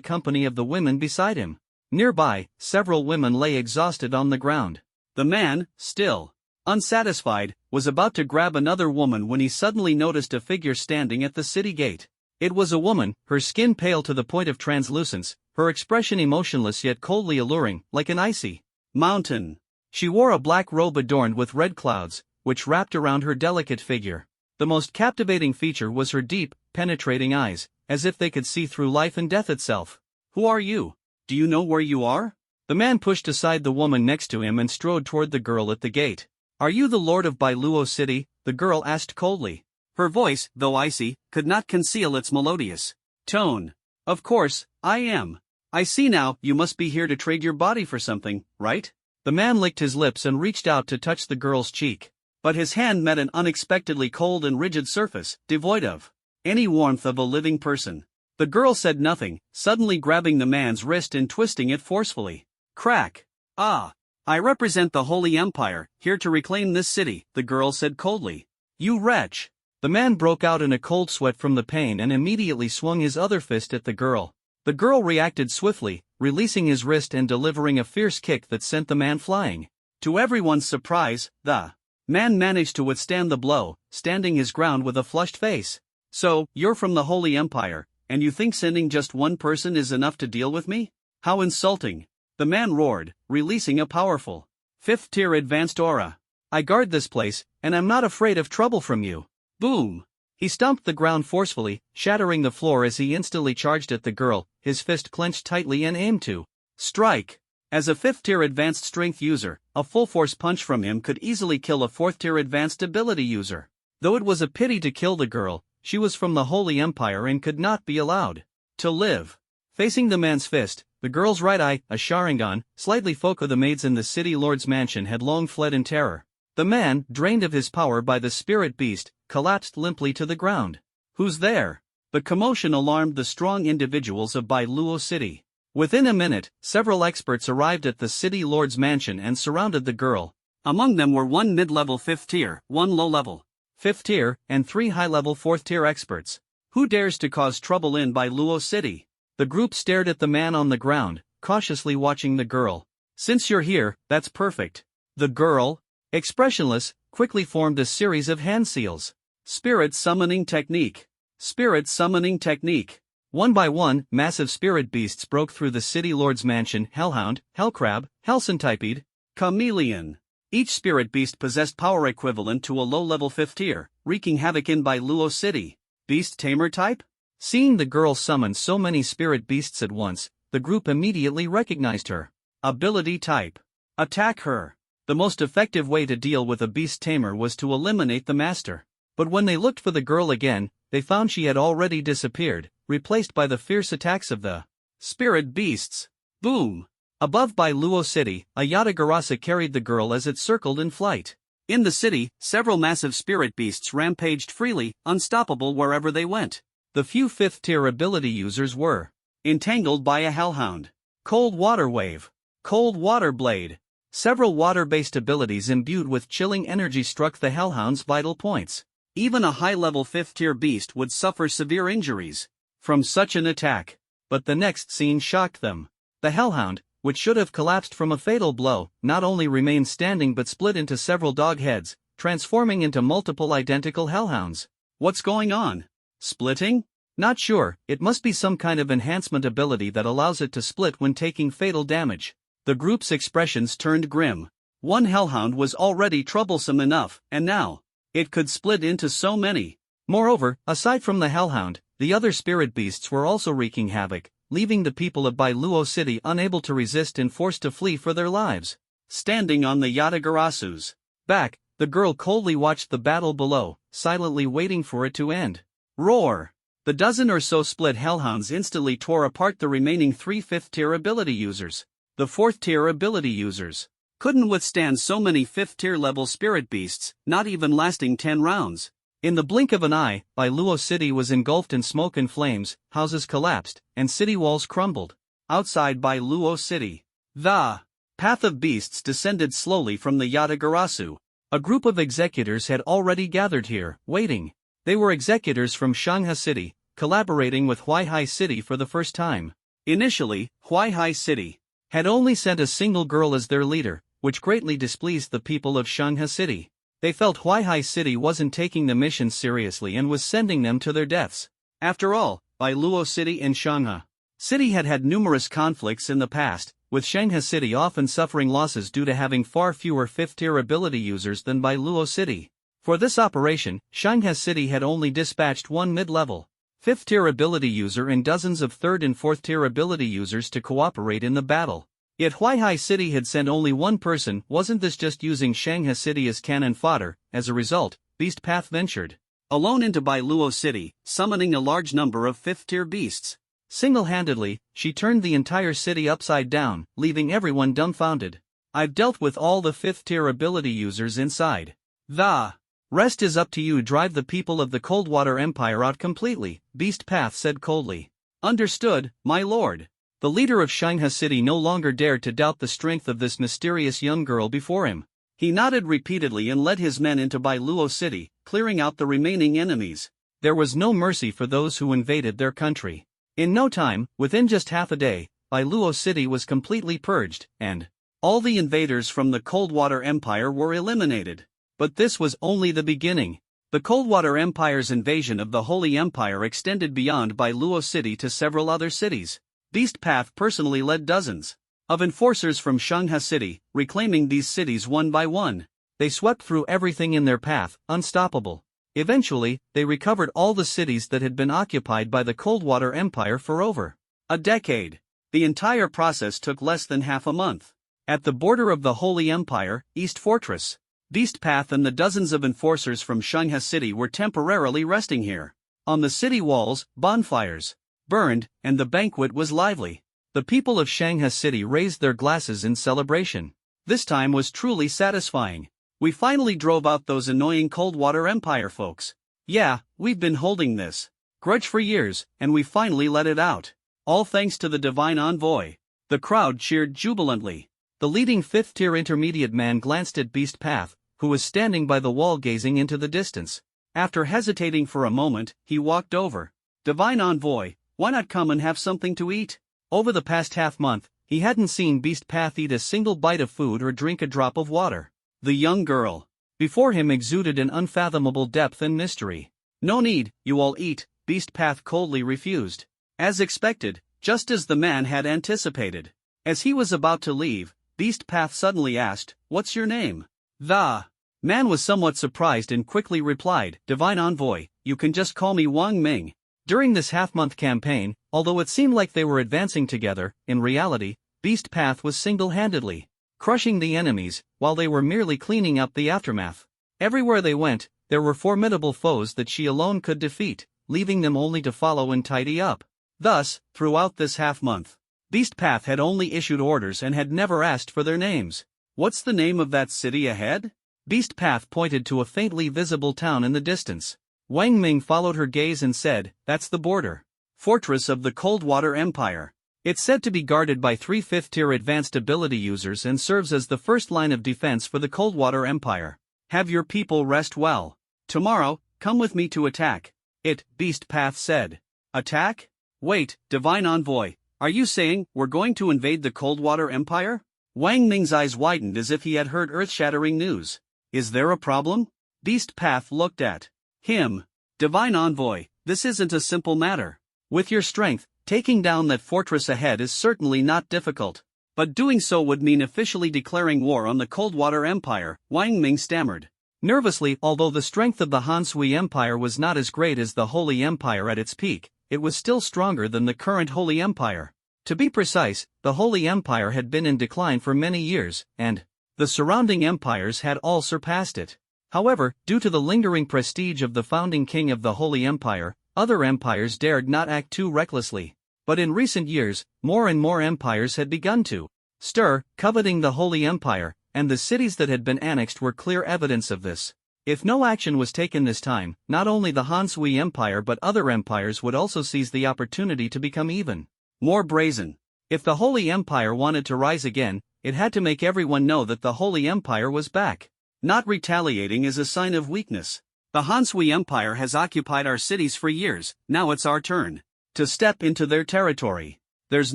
company of the women beside him. Nearby, several women lay exhausted on the ground. The man, still unsatisfied, was about to grab another woman when he suddenly noticed a figure standing at the city gate. It was a woman, her skin pale to the point of translucence, her expression emotionless yet coldly alluring, like an icy mountain. She wore a black robe adorned with red clouds, which wrapped around her delicate figure. The most captivating feature was her deep, penetrating eyes, as if they could see through life and death itself. Who are you? Do you know where you are? The man pushed aside the woman next to him and strode toward the girl at the gate. Are you the lord of Bai Luo City? The girl asked coldly. Her voice, though icy, could not conceal its melodious tone. Of course, I am. I see now, you must be here to trade your body for something, right? The man licked his lips and reached out to touch the girl's cheek. But his hand met an unexpectedly cold and rigid surface, devoid of any warmth of a living person. The girl said nothing, suddenly grabbing the man's wrist and twisting it forcefully. Crack. Ah. I represent the Holy Empire, here to reclaim this city, the girl said coldly. You wretch. The man broke out in a cold sweat from the pain and immediately swung his other fist at the girl. The girl reacted swiftly, releasing his wrist and delivering a fierce kick that sent the man flying. To everyone's surprise, the man managed to withstand the blow, standing his ground with a flushed face. "So, you're from the Holy Empire, and you think sending just one person is enough to deal with me? How insulting!" The man roared, releasing a powerful 5th tier advanced aura. "I guard this place, and I'm not afraid of trouble from you." Boom! He stomped the ground forcefully, shattering the floor as he instantly charged at the girl, his fist clenched tightly and aimed to strike. As a 5th tier advanced strength user, a full force punch from him could easily kill a 4th tier advanced ability user. Though it was a pity to kill the girl, she was from the Holy Empire and could not be allowed to live. Facing the man's fist, the girl's right eye, a Sharingan, slightly Foko. The maids in the city lord's mansion had long fled in terror. The man, drained of his power by the spirit beast, collapsed limply to the ground. "Who's there?" The commotion alarmed the strong individuals of Bailuo City. Within a minute, several experts arrived at the city lord's mansion and surrounded the girl. Among them were one mid-level 5th tier, one low-level 5th tier, and 3 high-level 4th tier experts. "Who dares to cause trouble in Bailuo City?" The group stared at the man on the ground, cautiously watching the girl. "Since you're here, that's perfect." The girl, expressionless, quickly formed a series of hand seals. Spirit summoning technique. Spirit summoning technique. One by one, massive spirit beasts broke through the city lord's mansion: Hellhound, Hellcrab, Hellcentipede, Chameleon. Each spirit beast possessed power equivalent to a low-level 5th tier, wreaking havoc in Bailuo City. Beast tamer type? Seeing the girl summon so many spirit beasts at once, the group immediately recognized her. Ability type. Attack her. The most effective way to deal with a beast tamer was to eliminate the master. But when they looked for the girl again, they found she had already disappeared, replaced by the fierce attacks of the spirit beasts. Boom! Above Bailuo City, a Yatagarasu carried the girl as it circled in flight. In the city, several massive spirit beasts rampaged freely, unstoppable wherever they went. The few 5th tier ability users were entangled by a Hellhound. Cold Water Wave. Cold Water Blade. Several water-based abilities imbued with chilling energy struck the Hellhound's vital points. Even a high-level 5th tier beast would suffer severe injuries from such an attack. But the next scene shocked them. The Hellhound, which should have collapsed from a fatal blow, not only remained standing but split into several dog heads, transforming into multiple identical Hellhounds. What's going on? Splitting? Not sure. It must be some kind of enhancement ability that allows it to split when taking fatal damage. The group's expressions turned grim. One Hellhound was already troublesome enough, and now it could split into so many. Moreover, aside from the Hellhound, the other spirit beasts were also wreaking havoc, leaving the people of Bailuo City unable to resist and forced to flee for their lives. Standing on the Yatagarasu's back, the girl coldly watched the battle below, silently waiting for it to end. Roar! The dozen or so split Hellhounds instantly tore apart the remaining 3 5th tier ability users. The 4th tier ability users couldn't withstand so many 5th tier level spirit beasts, not even lasting 10 rounds. In the blink of an eye, Bailuo City was engulfed in smoke and flames, houses collapsed, and city walls crumbled. Outside Bailuo City, the path of beasts descended slowly from the Yatagarasu. A group of executors had already gathered here, waiting. They were executors from Shangha City, collaborating with Huaihai City for the first time. Initially, Huaihai City had only sent a single girl as their leader, which greatly displeased the people of Shangha City. They felt Huaihai City wasn't taking the mission seriously and was sending them to their deaths. After all, Bailuo City and Shangha City had had numerous conflicts in the past, with Shangha City often suffering losses due to having far fewer 5th tier ability users than Bailuo City. For this operation, Shangha City had only dispatched one mid-level 5th tier ability user and dozens of 3rd and 4th tier ability users to cooperate in the battle. Yet Huaihai City had sent only one person. Wasn't this just using Shangha City as cannon fodder? As a result, Beast Path ventured alone into Bailuo City, summoning a large number of 5th tier beasts. Single-handedly, she turned the entire city upside down, leaving everyone dumbfounded. I've dealt with all the 5th tier ability users inside. The rest is up to you. Drive the people of the Coldwater Empire out completely, Beast Path said coldly. Understood, my lord. The leader of Shangha City no longer dared to doubt the strength of this mysterious young girl before him. He nodded repeatedly and led his men into Bailuo City, clearing out the remaining enemies. There was no mercy for those who invaded their country. In no time, within just half a day, Bailuo City was completely purged, and all the invaders from the Coldwater Empire were eliminated. But this was only the beginning. The Coldwater Empire's invasion of the Holy Empire extended beyond Bailuo City to several other cities. Beast Path personally led dozens of enforcers from Shangha City, reclaiming these cities one by one. They swept through everything in their path, unstoppable. Eventually, they recovered all the cities that had been occupied by the Coldwater Empire for over a decade. The entire process took less than half a month. At the border of the Holy Empire, East Fortress, Beast Path and the dozens of enforcers from Shangha City were temporarily resting here. On the city walls, bonfires burned, and the banquet was lively. The people of Shangha City raised their glasses in celebration. This time was truly satisfying. We finally drove out those annoying Coldwater Empire folks. Yeah, we've been holding this grudge for years, and we finally let it out. All thanks to the Divine Envoy. The crowd cheered jubilantly. The leading fifth-tier intermediate man glanced at Beast Path, who was standing by the wall gazing into the distance. After hesitating for a moment, he walked over. Divine Envoy, why not come and have something to eat? Over the past half-month, he hadn't seen Beast Path eat a single bite of food or drink a drop of water. The young girl before him exuded an unfathomable depth and mystery. No need, you all eat, Beast Path coldly refused. As expected, just as the man had anticipated. As he was about to leave, Beast Path suddenly asked, "What's your name?" The man was somewhat surprised and quickly replied, "Divine Envoy, you can just call me Wang Ming." During this half-month campaign, although it seemed like they were advancing together, in reality, Beast Path was single-handedly crushing the enemies, while they were merely cleaning up the aftermath. Everywhere they went, there were formidable foes that she alone could defeat, leaving them only to follow and tidy up. Thus, throughout this half-month, Beast Path had only issued orders and had never asked for their names. What's the name of that city ahead? Beast Path pointed to a faintly visible town in the distance. Wang Ming followed her gaze and said, "That's the border fortress of the Coldwater Empire. It's said to be guarded by 3 fifth-tier advanced ability users and serves as the first line of defense for the Coldwater Empire. Have your people rest well. Tomorrow, come with me to attack it," Beast Path said. Attack? Wait, Divine Envoy, are you saying we're going to invade the Coldwater Empire? Wang Ming's eyes widened as if he had heard earth-shattering news. Is there a problem? Beast Path looked at him. Divine Envoy, this isn't a simple matter. With your strength, taking down that fortress ahead is certainly not difficult. But doing so would mean officially declaring war on the Coldwater Empire, Wang Ming stammered. Nervously, although the strength of the Han Sui Empire was not as great as the Holy Empire at its peak, it was still stronger than the current Holy Empire. To be precise, the Holy Empire had been in decline for many years, and the surrounding empires had all surpassed it. However, due to the lingering prestige of the founding king of the Holy Empire, other empires dared not act too recklessly. But in recent years, more and more empires had begun to stir, coveting the Holy Empire, and the cities that had been annexed were clear evidence of this. If no action was taken this time, not only the Han Sui Empire but other empires would also seize the opportunity to become even more brazen. If the Holy Empire wanted to rise again, it had to make everyone know that the Holy Empire was back. Not retaliating is a sign of weakness. The Han Sui Empire has occupied our cities for years, now it's our turn to step into their territory. There's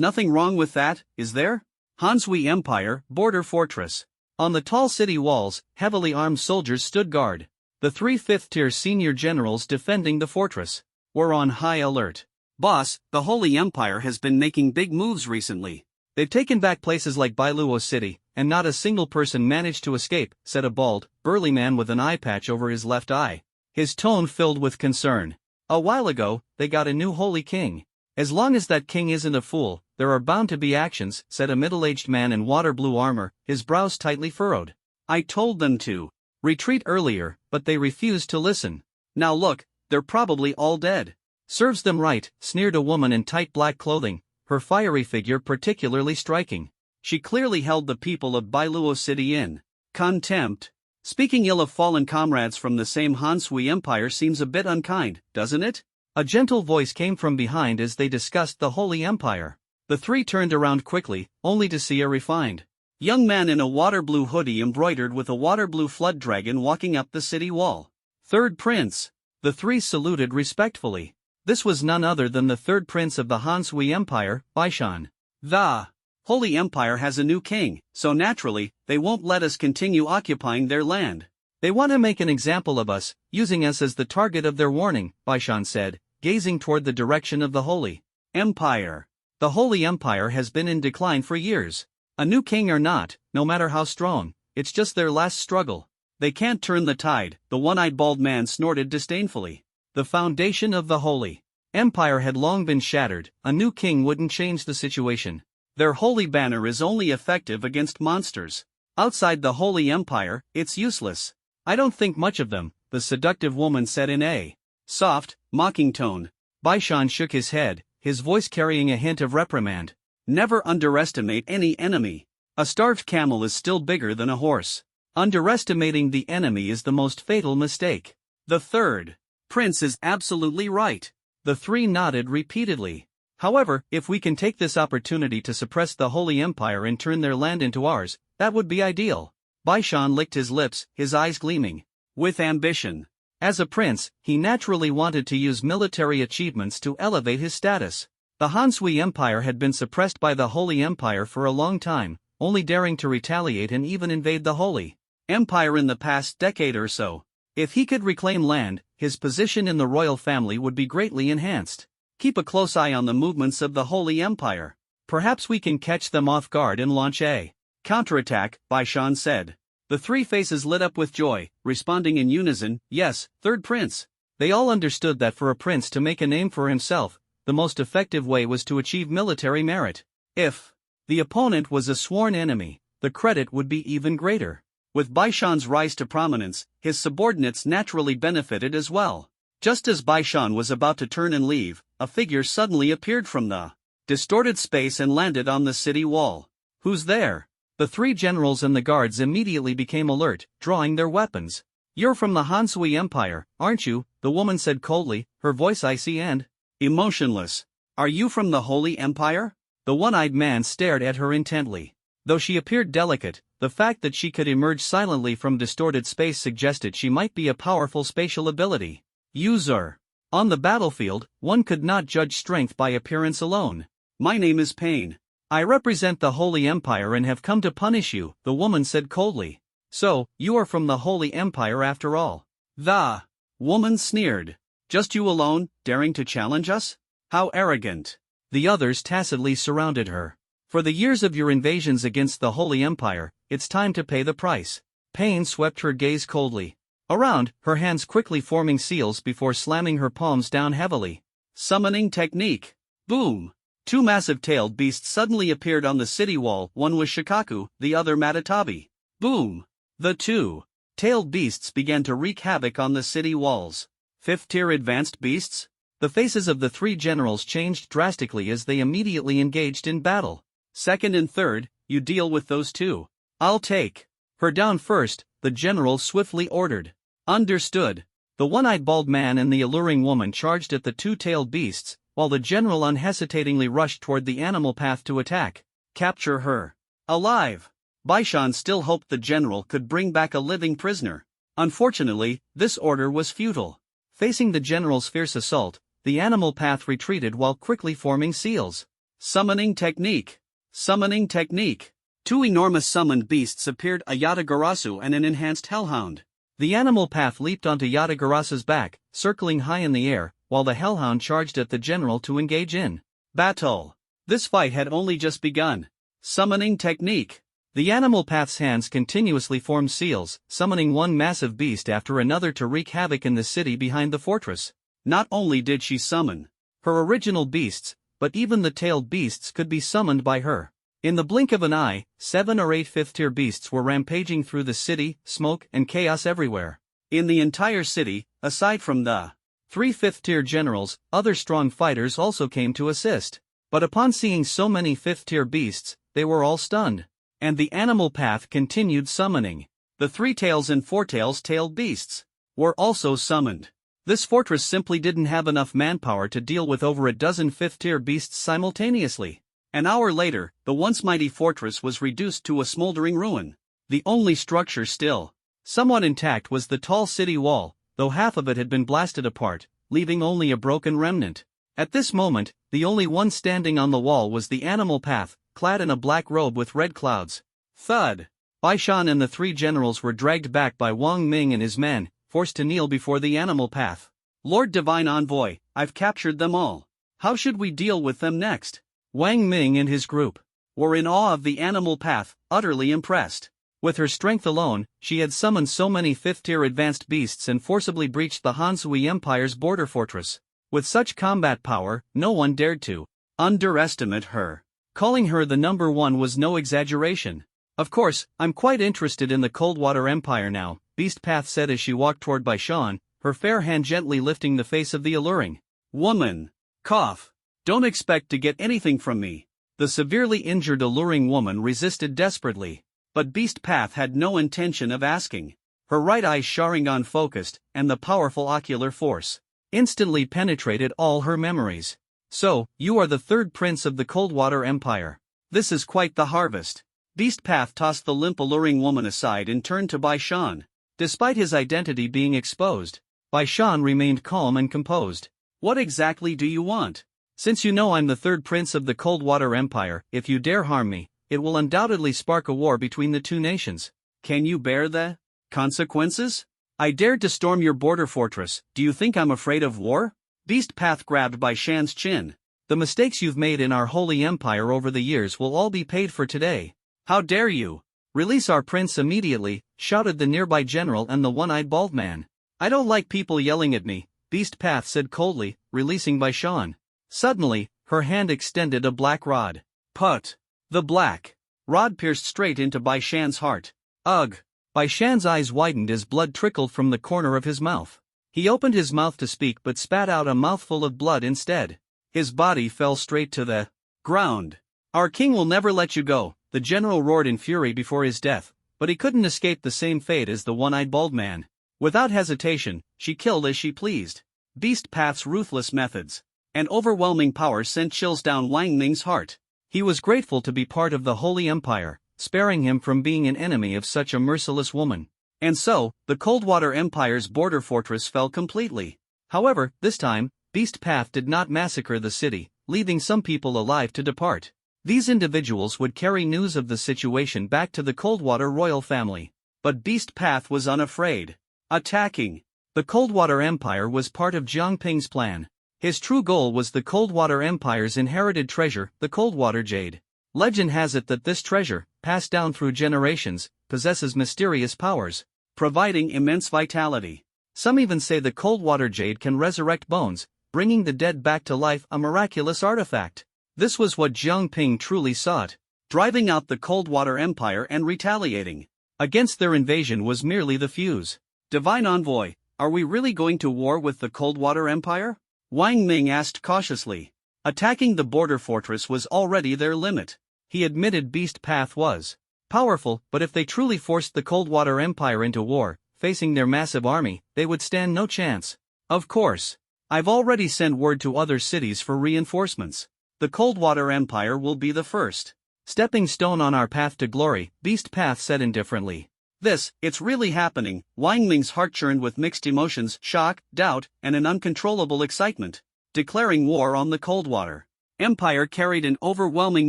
nothing wrong with that, is there? Han Sui Empire, Border Fortress. On the tall city walls, heavily armed soldiers stood guard. The 3 fifth-tier senior generals defending the fortress were on high alert. "Boss, the Holy Empire has been making big moves recently. They've taken back places like Bailuo City, and not a single person managed to escape," said a bald, burly man with an eye patch over his left eye. His tone filled with concern. "A while ago, they got a new holy king. As long as that king isn't a fool, there are bound to be actions," said a middle-aged man in water blue armor, his brows tightly furrowed. "I told them to retreat earlier, but they refused to listen. Now look, they're probably all dead." "Serves them right," sneered a woman in tight black clothing, her fiery figure particularly striking. She clearly held the people of Bailuo City in contempt. Speaking ill of fallen comrades from the same Han Sui Empire seems a bit unkind, doesn't it? A gentle voice came from behind as they discussed the Holy Empire. The three turned around quickly, only to see a refined young man in a water blue hoodie embroidered with a water blue flood dragon walking up the city wall. Third prince. The three saluted respectfully. This was none other than the third prince of the Han Sui Empire, Baishan. The Holy Empire has a new king, so naturally, they won't let us continue occupying their land. They want to make an example of us, using us as the target of their warning, Baishan said, gazing toward the direction of the Holy Empire. The Holy Empire has been in decline for years. A new king or not, no matter how strong, it's just their last struggle. They can't turn the tide, the one-eyed bald man snorted disdainfully. The foundation of the Holy Empire had long been shattered, a new king wouldn't change the situation. Their holy banner is only effective against monsters. Outside the Holy Empire, it's useless. I don't think much of them, the seductive woman said in a soft, mocking tone. Baishan shook his head, his voice carrying a hint of reprimand. Never underestimate any enemy. A starved camel is still bigger than a horse. Underestimating the enemy is the most fatal mistake. The third prince is absolutely right. The three nodded repeatedly. However, if we can take this opportunity to suppress the Holy Empire and turn their land into ours, that would be ideal. Baishan licked his lips, his eyes gleaming with ambition. As a prince, he naturally wanted to use military achievements to elevate his status. The Han Sui Empire had been suppressed by the Holy Empire for a long time, only daring to retaliate and even invade the Holy Empire in the past decade or so. If he could reclaim land, his position in the royal family would be greatly enhanced. Keep a close eye on the movements of the Holy Empire. Perhaps we can catch them off guard and launch a counterattack, Baishan said. The three faces lit up with joy, responding in unison, yes, third prince. They all understood that for a prince to make a name for himself, the most effective way was to achieve military merit. If the opponent was a sworn enemy, the credit would be even greater. With Baishan's rise to prominence, his subordinates naturally benefited as well. Just as Baishan was about to turn and leave, a figure suddenly appeared from the distorted space and landed on the city wall. Who's there? The three generals and the guards immediately became alert, drawing their weapons. You're from the Han Sui Empire, aren't you? The woman said coldly, her voice icy and emotionless. Are you from the Holy Empire? The one-eyed man stared at her intently. Though she appeared delicate, the fact that she could emerge silently from distorted space suggested she might be a powerful spatial ability. User. On the battlefield, one could not judge strength by appearance alone. My name is Pain. I represent the Holy Empire and have come to punish you, the woman said coldly. So, you are from the Holy Empire after all. The woman sneered. Just you alone, daring to challenge us? How arrogant. The others tacitly surrounded her. For the years of your invasions against the Holy Empire, it's time to pay the price. Pain swept her gaze coldly around, her hands quickly forming seals before slamming her palms down heavily. Summoning technique. Boom. Two massive-tailed beasts suddenly appeared on the city wall, one was Shikaku, the other Matatabi. Boom. The two-tailed beasts began to wreak havoc on the city walls. Fifth-tier advanced beasts? The faces of the three generals changed drastically as they immediately engaged in battle. Second and third, you deal with those two. I'll take her down first, the general swiftly ordered. Understood. The one-eyed bald man and the alluring woman charged at the two-tailed beasts, while the general unhesitatingly rushed toward the animal path to attack. Capture her alive. Baishan still hoped the general could bring back a living prisoner. Unfortunately, this order was futile. Facing the general's fierce assault, the animal path retreated while quickly forming seals. Summoning technique. Summoning technique. Two enormous summoned beasts appeared, a Yatagarasu and an enhanced hellhound. The animal path leaped onto Yatagarasu's back, circling high in the air, while the hellhound charged at the general to engage in battle. This fight had only just begun. Summoning technique. The animal path's hands continuously formed seals, summoning one massive beast after another to wreak havoc in the city behind the fortress. Not only did she summon her original beasts, but even the tailed beasts could be summoned by her. In the blink of an eye, 7 or 8 fifth-tier beasts were rampaging through the city, smoke and chaos everywhere. In the entire city, aside from the 3 fifth-tier generals, other strong fighters also came to assist. But upon seeing so many fifth-tier beasts, they were all stunned. And the animal path continued summoning. The 3 tails and 4 tails tailed beasts were also summoned. This fortress simply didn't have enough manpower to deal with over a dozen fifth-tier beasts simultaneously. An hour later, the once mighty fortress was reduced to a smoldering ruin. The only structure still somewhat intact was the tall city wall, though half of it had been blasted apart, leaving only a broken remnant. At this moment, the only one standing on the wall was the animal path, clad in a black robe with red clouds. Thud! Bai Shan and the three generals were dragged back by Wang Ming and his men, forced to kneel before the animal path. Lord Divine Envoy, I've captured them all. How should we deal with them next? Wang Ming and his group were in awe of the animal path, utterly impressed. With her strength alone, she had summoned so many fifth-tier advanced beasts and forcibly breached the Han Sui Empire's border fortress. With such combat power, no one dared to underestimate her. Calling her the number one was no exaggeration. Of course, I'm quite interested in the Coldwater Empire now, Beast Path said as she walked toward Bai Shan, her fair hand gently lifting the face of the alluring woman. Cough. Don't expect to get anything from me. The severely injured alluring woman resisted desperately. But Beast Path had no intention of asking. Her right eye Sharingan focused, and the powerful ocular force instantly penetrated all her memories. So, you are the third prince of the Coldwater Empire. This is quite the harvest. Beast Path tossed the limp alluring woman aside and turned to Bai Shan. Despite his identity being exposed, Bai Shan remained calm and composed. What exactly do you want? Since you know I'm the third prince of the Coldwater Empire, if you dare harm me, it will undoubtedly spark a war between the two nations. Can you bear the consequences? I dared to storm your border fortress, do you think I'm afraid of war? Beast Path grabbed Bai Shan's chin. The mistakes you've made in our holy empire over the years will all be paid for today. How dare you? Release our prince immediately, shouted the nearby general and the one-eyed bald man. I don't like people yelling at me, Beast Path said coldly, releasing Bai Shan. Suddenly, her hand extended a black rod. Put! The black rod pierced straight into Bai Shan's heart. Ugh! Bai Shan's eyes widened as blood trickled from the corner of his mouth. He opened his mouth to speak but spat out a mouthful of blood instead. His body fell straight to the ground. Our king will never let you go, the general roared in fury before his death, but he couldn't escape the same fate as the one-eyed bald man. Without hesitation, she killed as she pleased. Beast Path's ruthless methods and overwhelming power sent chills down Wang Ming's heart. He was grateful to be part of the Holy Empire, sparing him from being an enemy of such a merciless woman. And so, the Coldwater Empire's border fortress fell completely. However, this time, Beast Path did not massacre the city, leaving some people alive to depart. These individuals would carry news of the situation back to the Coldwater royal family. But Beast Path was unafraid. Attacking the Coldwater Empire was part of Jiang Ping's plan. His true goal was the Coldwater Empire's inherited treasure, the Coldwater Jade. Legend has it that this treasure, passed down through generations, possesses mysterious powers, providing immense vitality. Some even say the Coldwater Jade can resurrect bones, bringing the dead back to life, a miraculous artifact. This was what Jiang Ping truly sought. Driving out the Coldwater Empire and retaliating against their invasion was merely the fuse. Divine Envoy, are we really going to war with the Coldwater Empire? Wang Ming asked cautiously. Attacking the border fortress was already their limit. He admitted Beast Path was powerful, but if they truly forced the Coldwater Empire into war, facing their massive army, they would stand no chance. Of course. I've already sent word to other cities for reinforcements. The Coldwater Empire will be the first stepping stone on our path to glory, Beast Path said indifferently. It's really happening. Wang Ming's heart churned with mixed emotions, shock, doubt, and an uncontrollable excitement. Declaring war on the Coldwater Empire carried an overwhelming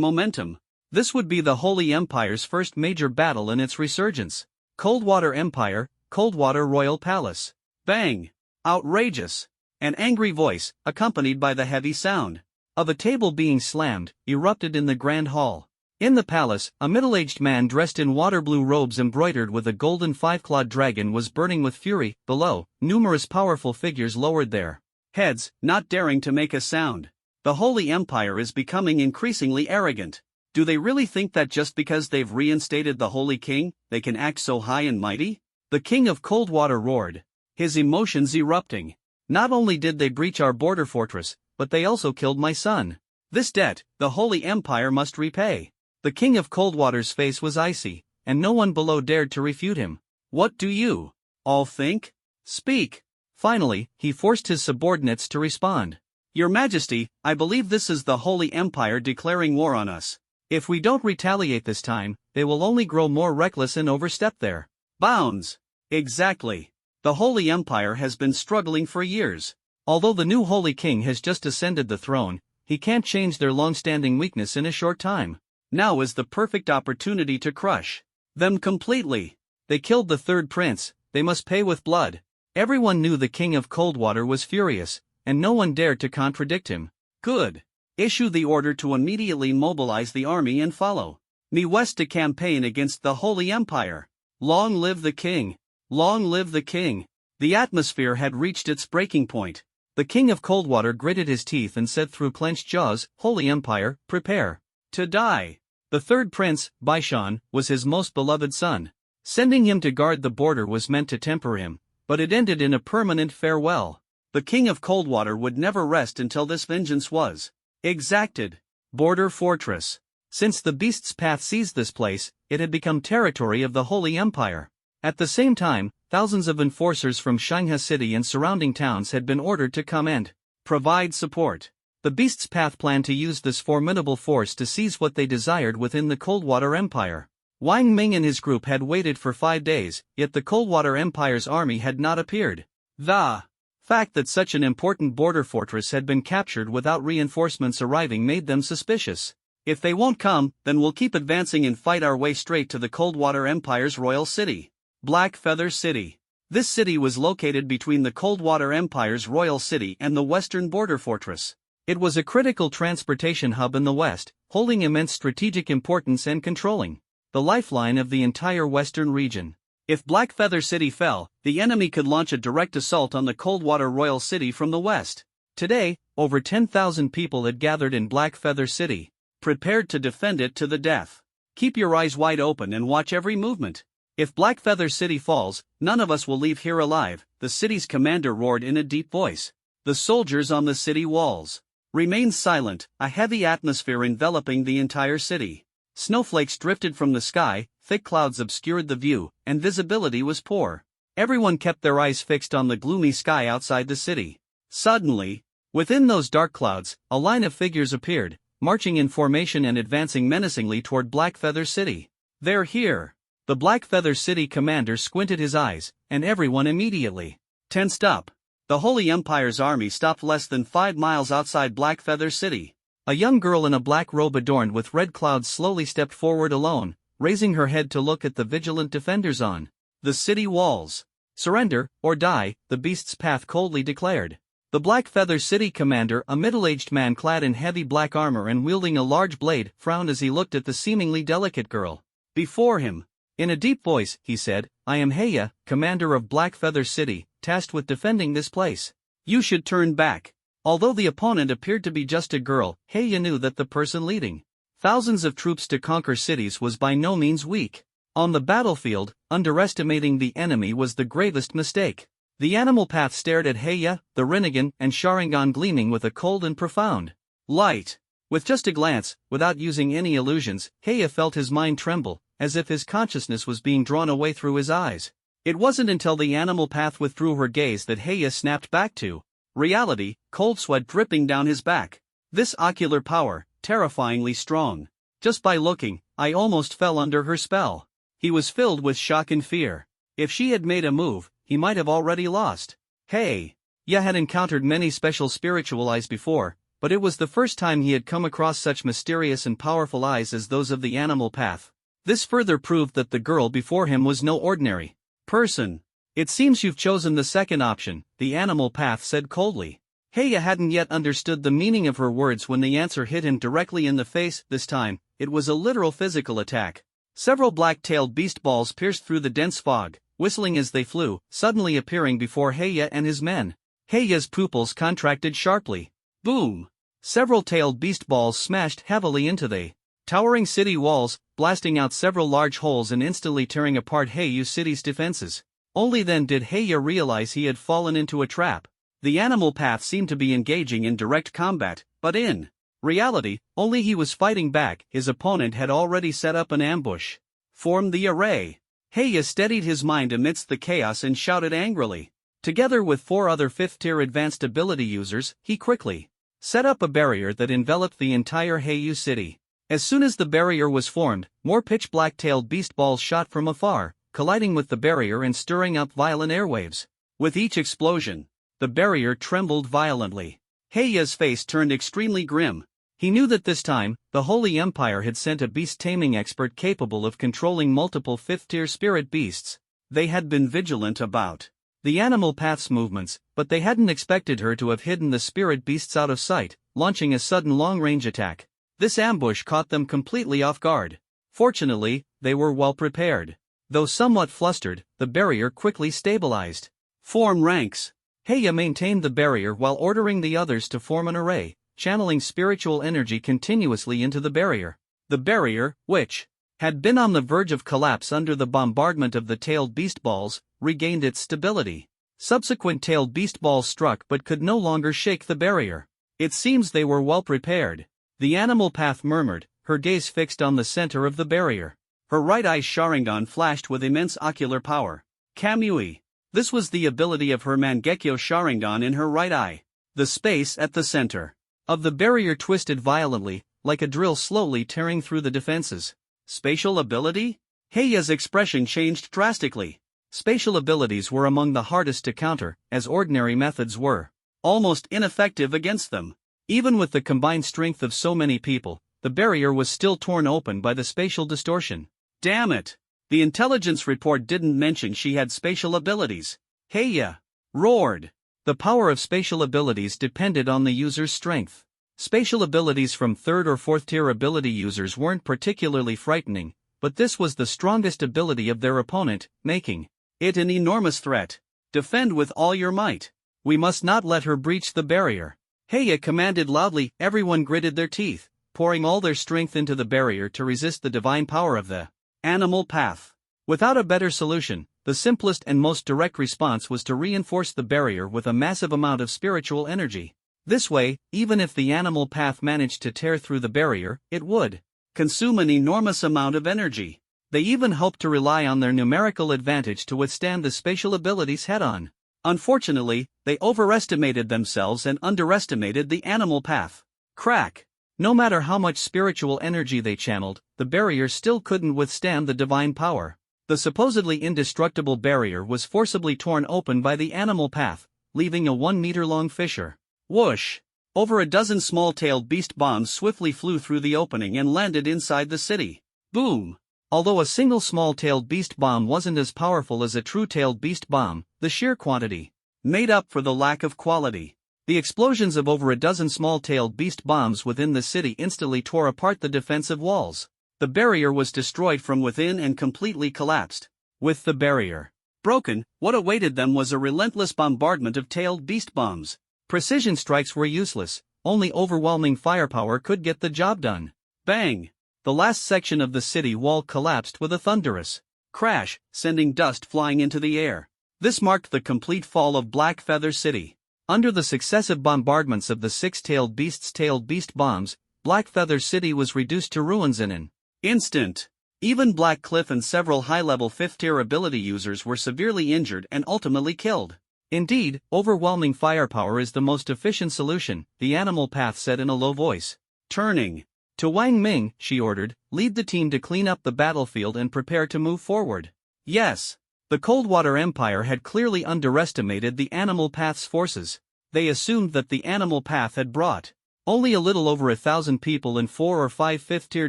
momentum. This would be the Holy Empire's first major battle in its resurgence. Coldwater Empire, Coldwater Royal Palace. Bang! Outrageous! An angry voice, accompanied by the heavy sound of a table being slammed, erupted in the grand hall. In the palace, a middle-aged man dressed in water-blue robes embroidered with a golden five-clawed dragon was burning with fury. Below, numerous powerful figures lowered their heads, not daring to make a sound. The Holy Empire is becoming increasingly arrogant. Do they really think that just because they've reinstated the Holy King, they can act so high and mighty? The King of Coldwater roared, his emotions erupting. Not only did they breach our border fortress, but they also killed my son. This debt, the Holy Empire must repay. The King of Coldwater's face was icy, and no one below dared to refute him. What do you all think? Speak. Finally, he forced his subordinates to respond. Your Majesty, I believe this is the Holy Empire declaring war on us. If we don't retaliate this time, they will only grow more reckless and overstep their bounds. Exactly. The Holy Empire has been struggling for years. Although the new Holy King has just ascended the throne, he can't change their long-standing weakness in a short time. Now is the perfect opportunity to crush them completely. They killed the third prince, they must pay with blood. Everyone knew the King of Coldwater was furious, and no one dared to contradict him. Good. Issue the order to immediately mobilize the army and follow me west to campaign against the Holy Empire. Long live the king! Long live the king! The atmosphere had reached its breaking point. The King of Coldwater gritted his teeth and said through clenched jaws, "Holy Empire, prepare to die." The third prince, Baishan, was his most beloved son. Sending him to guard the border was meant to temper him, but it ended in a permanent farewell. The King of Coldwater would never rest until this vengeance was exacted. Border Fortress. Since the Beast's Path seized this place, it had become territory of the Holy Empire. At the same time, thousands of enforcers from Shangha City and surrounding towns had been ordered to come and provide support. The Beast's Path planned to use this formidable force to seize what they desired within the Coldwater Empire. Wang Ming and his group had waited for 5 days, yet the Coldwater Empire's army had not appeared. The fact that such an important border fortress had been captured without reinforcements arriving made them suspicious. If they won't come, then we'll keep advancing and fight our way straight to the Coldwater Empire's royal city, Black Feather City. This city was located between the Coldwater Empire's royal city and the western border fortress. It was a critical transportation hub in the west, holding immense strategic importance and controlling the lifeline of the entire western region. If Black Feather City fell, the enemy could launch a direct assault on the Coldwater Royal City from the west. Today, over 10,000 people had gathered in Black Feather City, prepared to defend it to the death. Keep your eyes wide open and watch every movement. If Black Feather City falls, none of us will leave here alive, the city's commander roared in a deep voice. The soldiers on the city walls remained silent, a heavy atmosphere enveloping the entire city. Snowflakes drifted from the sky, thick clouds obscured the view, and visibility was poor. Everyone kept their eyes fixed on the gloomy sky outside the city. Suddenly, within those dark clouds, a line of figures appeared, marching in formation and advancing menacingly toward Black Feather City. "They're here!" The Black Feather City commander squinted his eyes, and everyone immediately tensed up. The Holy Empire's army stopped less than 5 miles outside Black Feather City. A young girl in a black robe adorned with red clouds slowly stepped forward alone, raising her head to look at the vigilant defenders on the city walls. "Surrender, or die," the Beast's Path coldly declared. The Black Feather City commander, a middle-aged man clad in heavy black armor and wielding a large blade, frowned as he looked at the seemingly delicate girl before him. In a deep voice, he said, "I am Heya, commander of Black Feather City, tasked with defending this place. You should turn back." Although the opponent appeared to be just a girl, Heya knew that the person leading thousands of troops to conquer cities was by no means weak. On the battlefield, underestimating the enemy was the gravest mistake. The Animal Path stared at Heya, the Rinnegan, and Sharingan gleaming with a cold and profound light. With just a glance, without using any illusions, Heya felt his mind tremble, as if his consciousness was being drawn away through his eyes. It wasn't until the Animal Path withdrew her gaze that Heya snapped back to reality, cold sweat dripping down his back. This ocular power, terrifyingly strong. Just by looking, I almost fell under her spell. He was filled with shock and fear. If she had made a move, he might have already lost. Heya had encountered many special spiritual eyes before, but it was the first time he had come across such mysterious and powerful eyes as those of the Animal Path. This further proved that the girl before him was no ordinary person. "It seems you've chosen the second option," the Animal Path said coldly. Heya hadn't yet understood the meaning of her words when the answer hit him directly in the face. This time, it was a literal physical attack. Several black-tailed beast balls pierced through the dense fog, whistling as they flew, suddenly appearing before Heya and his men. Heya's pupils contracted sharply. Boom! Several tailed beast balls smashed heavily into the towering city walls, blasting out several large holes and instantly tearing apart Heyu City's defenses. Only then did Heya realize he had fallen into a trap. The Animal Path seemed to be engaging in direct combat, but in reality, only he was fighting back. His opponent had already set up an ambush. Form the array. Heya steadied his mind amidst the chaos and shouted angrily. Together with 4 other 5th-tier advanced ability users, he quickly set up a barrier that enveloped the entire Heyu City. As soon as the barrier was formed, more pitch-black-tailed beast balls shot from afar, colliding with the barrier and stirring up violent airwaves. With each explosion, the barrier trembled violently. Heia's face turned extremely grim. He knew that this time, the Holy Empire had sent a beast-taming expert capable of controlling multiple fifth-tier spirit beasts. They had been vigilant about the animal path's movements, but they hadn't expected her to have hidden the spirit beasts out of sight, launching a sudden long-range attack. This ambush caught them completely off guard. Fortunately, they were well prepared. Though somewhat flustered, the barrier quickly stabilized. Form ranks. Heia maintained the barrier while ordering the others to form an array, channeling spiritual energy continuously into the barrier. The barrier, which had been on the verge of collapse under the bombardment of the tailed beast balls, regained its stability. Subsequent tailed beast balls struck but could no longer shake the barrier. It seems they were well prepared. The animal path murmured, her gaze fixed on the center of the barrier. Her right eye's Sharingan flashed with immense ocular power. Kamui. This was the ability of her Mangekyo Sharingan in her right eye. The space at the center of the barrier twisted violently, like a drill slowly tearing through the defenses. Spatial ability? Heia's expression changed drastically. Spatial abilities were among the hardest to counter, as ordinary methods were almost ineffective against them. Even with the combined strength of so many people, the barrier was still torn open by the spatial distortion. Damn it! The intelligence report didn't mention she had spatial abilities. Heia roared. The power of spatial abilities depended on the user's strength. Spatial abilities from third or fourth tier ability users weren't particularly frightening, but this was the strongest ability of their opponent, making it an enormous threat. Defend with all your might. We must not let her breach the barrier. Heia commanded loudly. Everyone gritted their teeth, pouring all their strength into the barrier to resist the divine power of the animal path. Without a better solution, the simplest and most direct response was to reinforce the barrier with a massive amount of spiritual energy. This way, even if the animal path managed to tear through the barrier, it would consume an enormous amount of energy. They even hoped to rely on their numerical advantage to withstand the spatial abilities head-on. Unfortunately, they overestimated themselves and underestimated the animal path. Crack! No matter how much spiritual energy they channeled, the barrier still couldn't withstand the divine power. The supposedly indestructible barrier was forcibly torn open by the animal path, leaving a 1-meter-long fissure. Whoosh! Over a dozen small-tailed beast bombs swiftly flew through the opening and landed inside the city. Boom! Although a single small-tailed beast bomb wasn't as powerful as a true-tailed beast bomb, the sheer quantity made up for the lack of quality. The explosions of over a dozen small-tailed beast bombs within the city instantly tore apart the defensive walls. The barrier was destroyed from within and completely collapsed. With the barrier broken, what awaited them was a relentless bombardment of tailed beast bombs. Precision strikes were useless, only overwhelming firepower could get the job done. Bang! The last section of the city wall collapsed with a thunderous crash, sending dust flying into the air. This marked the complete fall of Black Feather City. Under the successive bombardments of the six-tailed beast bombs, Black Feather City was reduced to ruins in an instant. Even Black Cliff and several high-level fifth-tier ability users were severely injured and ultimately killed. Indeed, overwhelming firepower is the most efficient solution, the animal path said in a low voice. Turning to Wang Ming, she ordered, lead the team to clean up the battlefield and prepare to move forward. Yes. The Coldwater Empire had clearly underestimated the animal path's forces. They assumed that the animal path had brought only a little over 1,000 people and 4 or 5 fifth-tier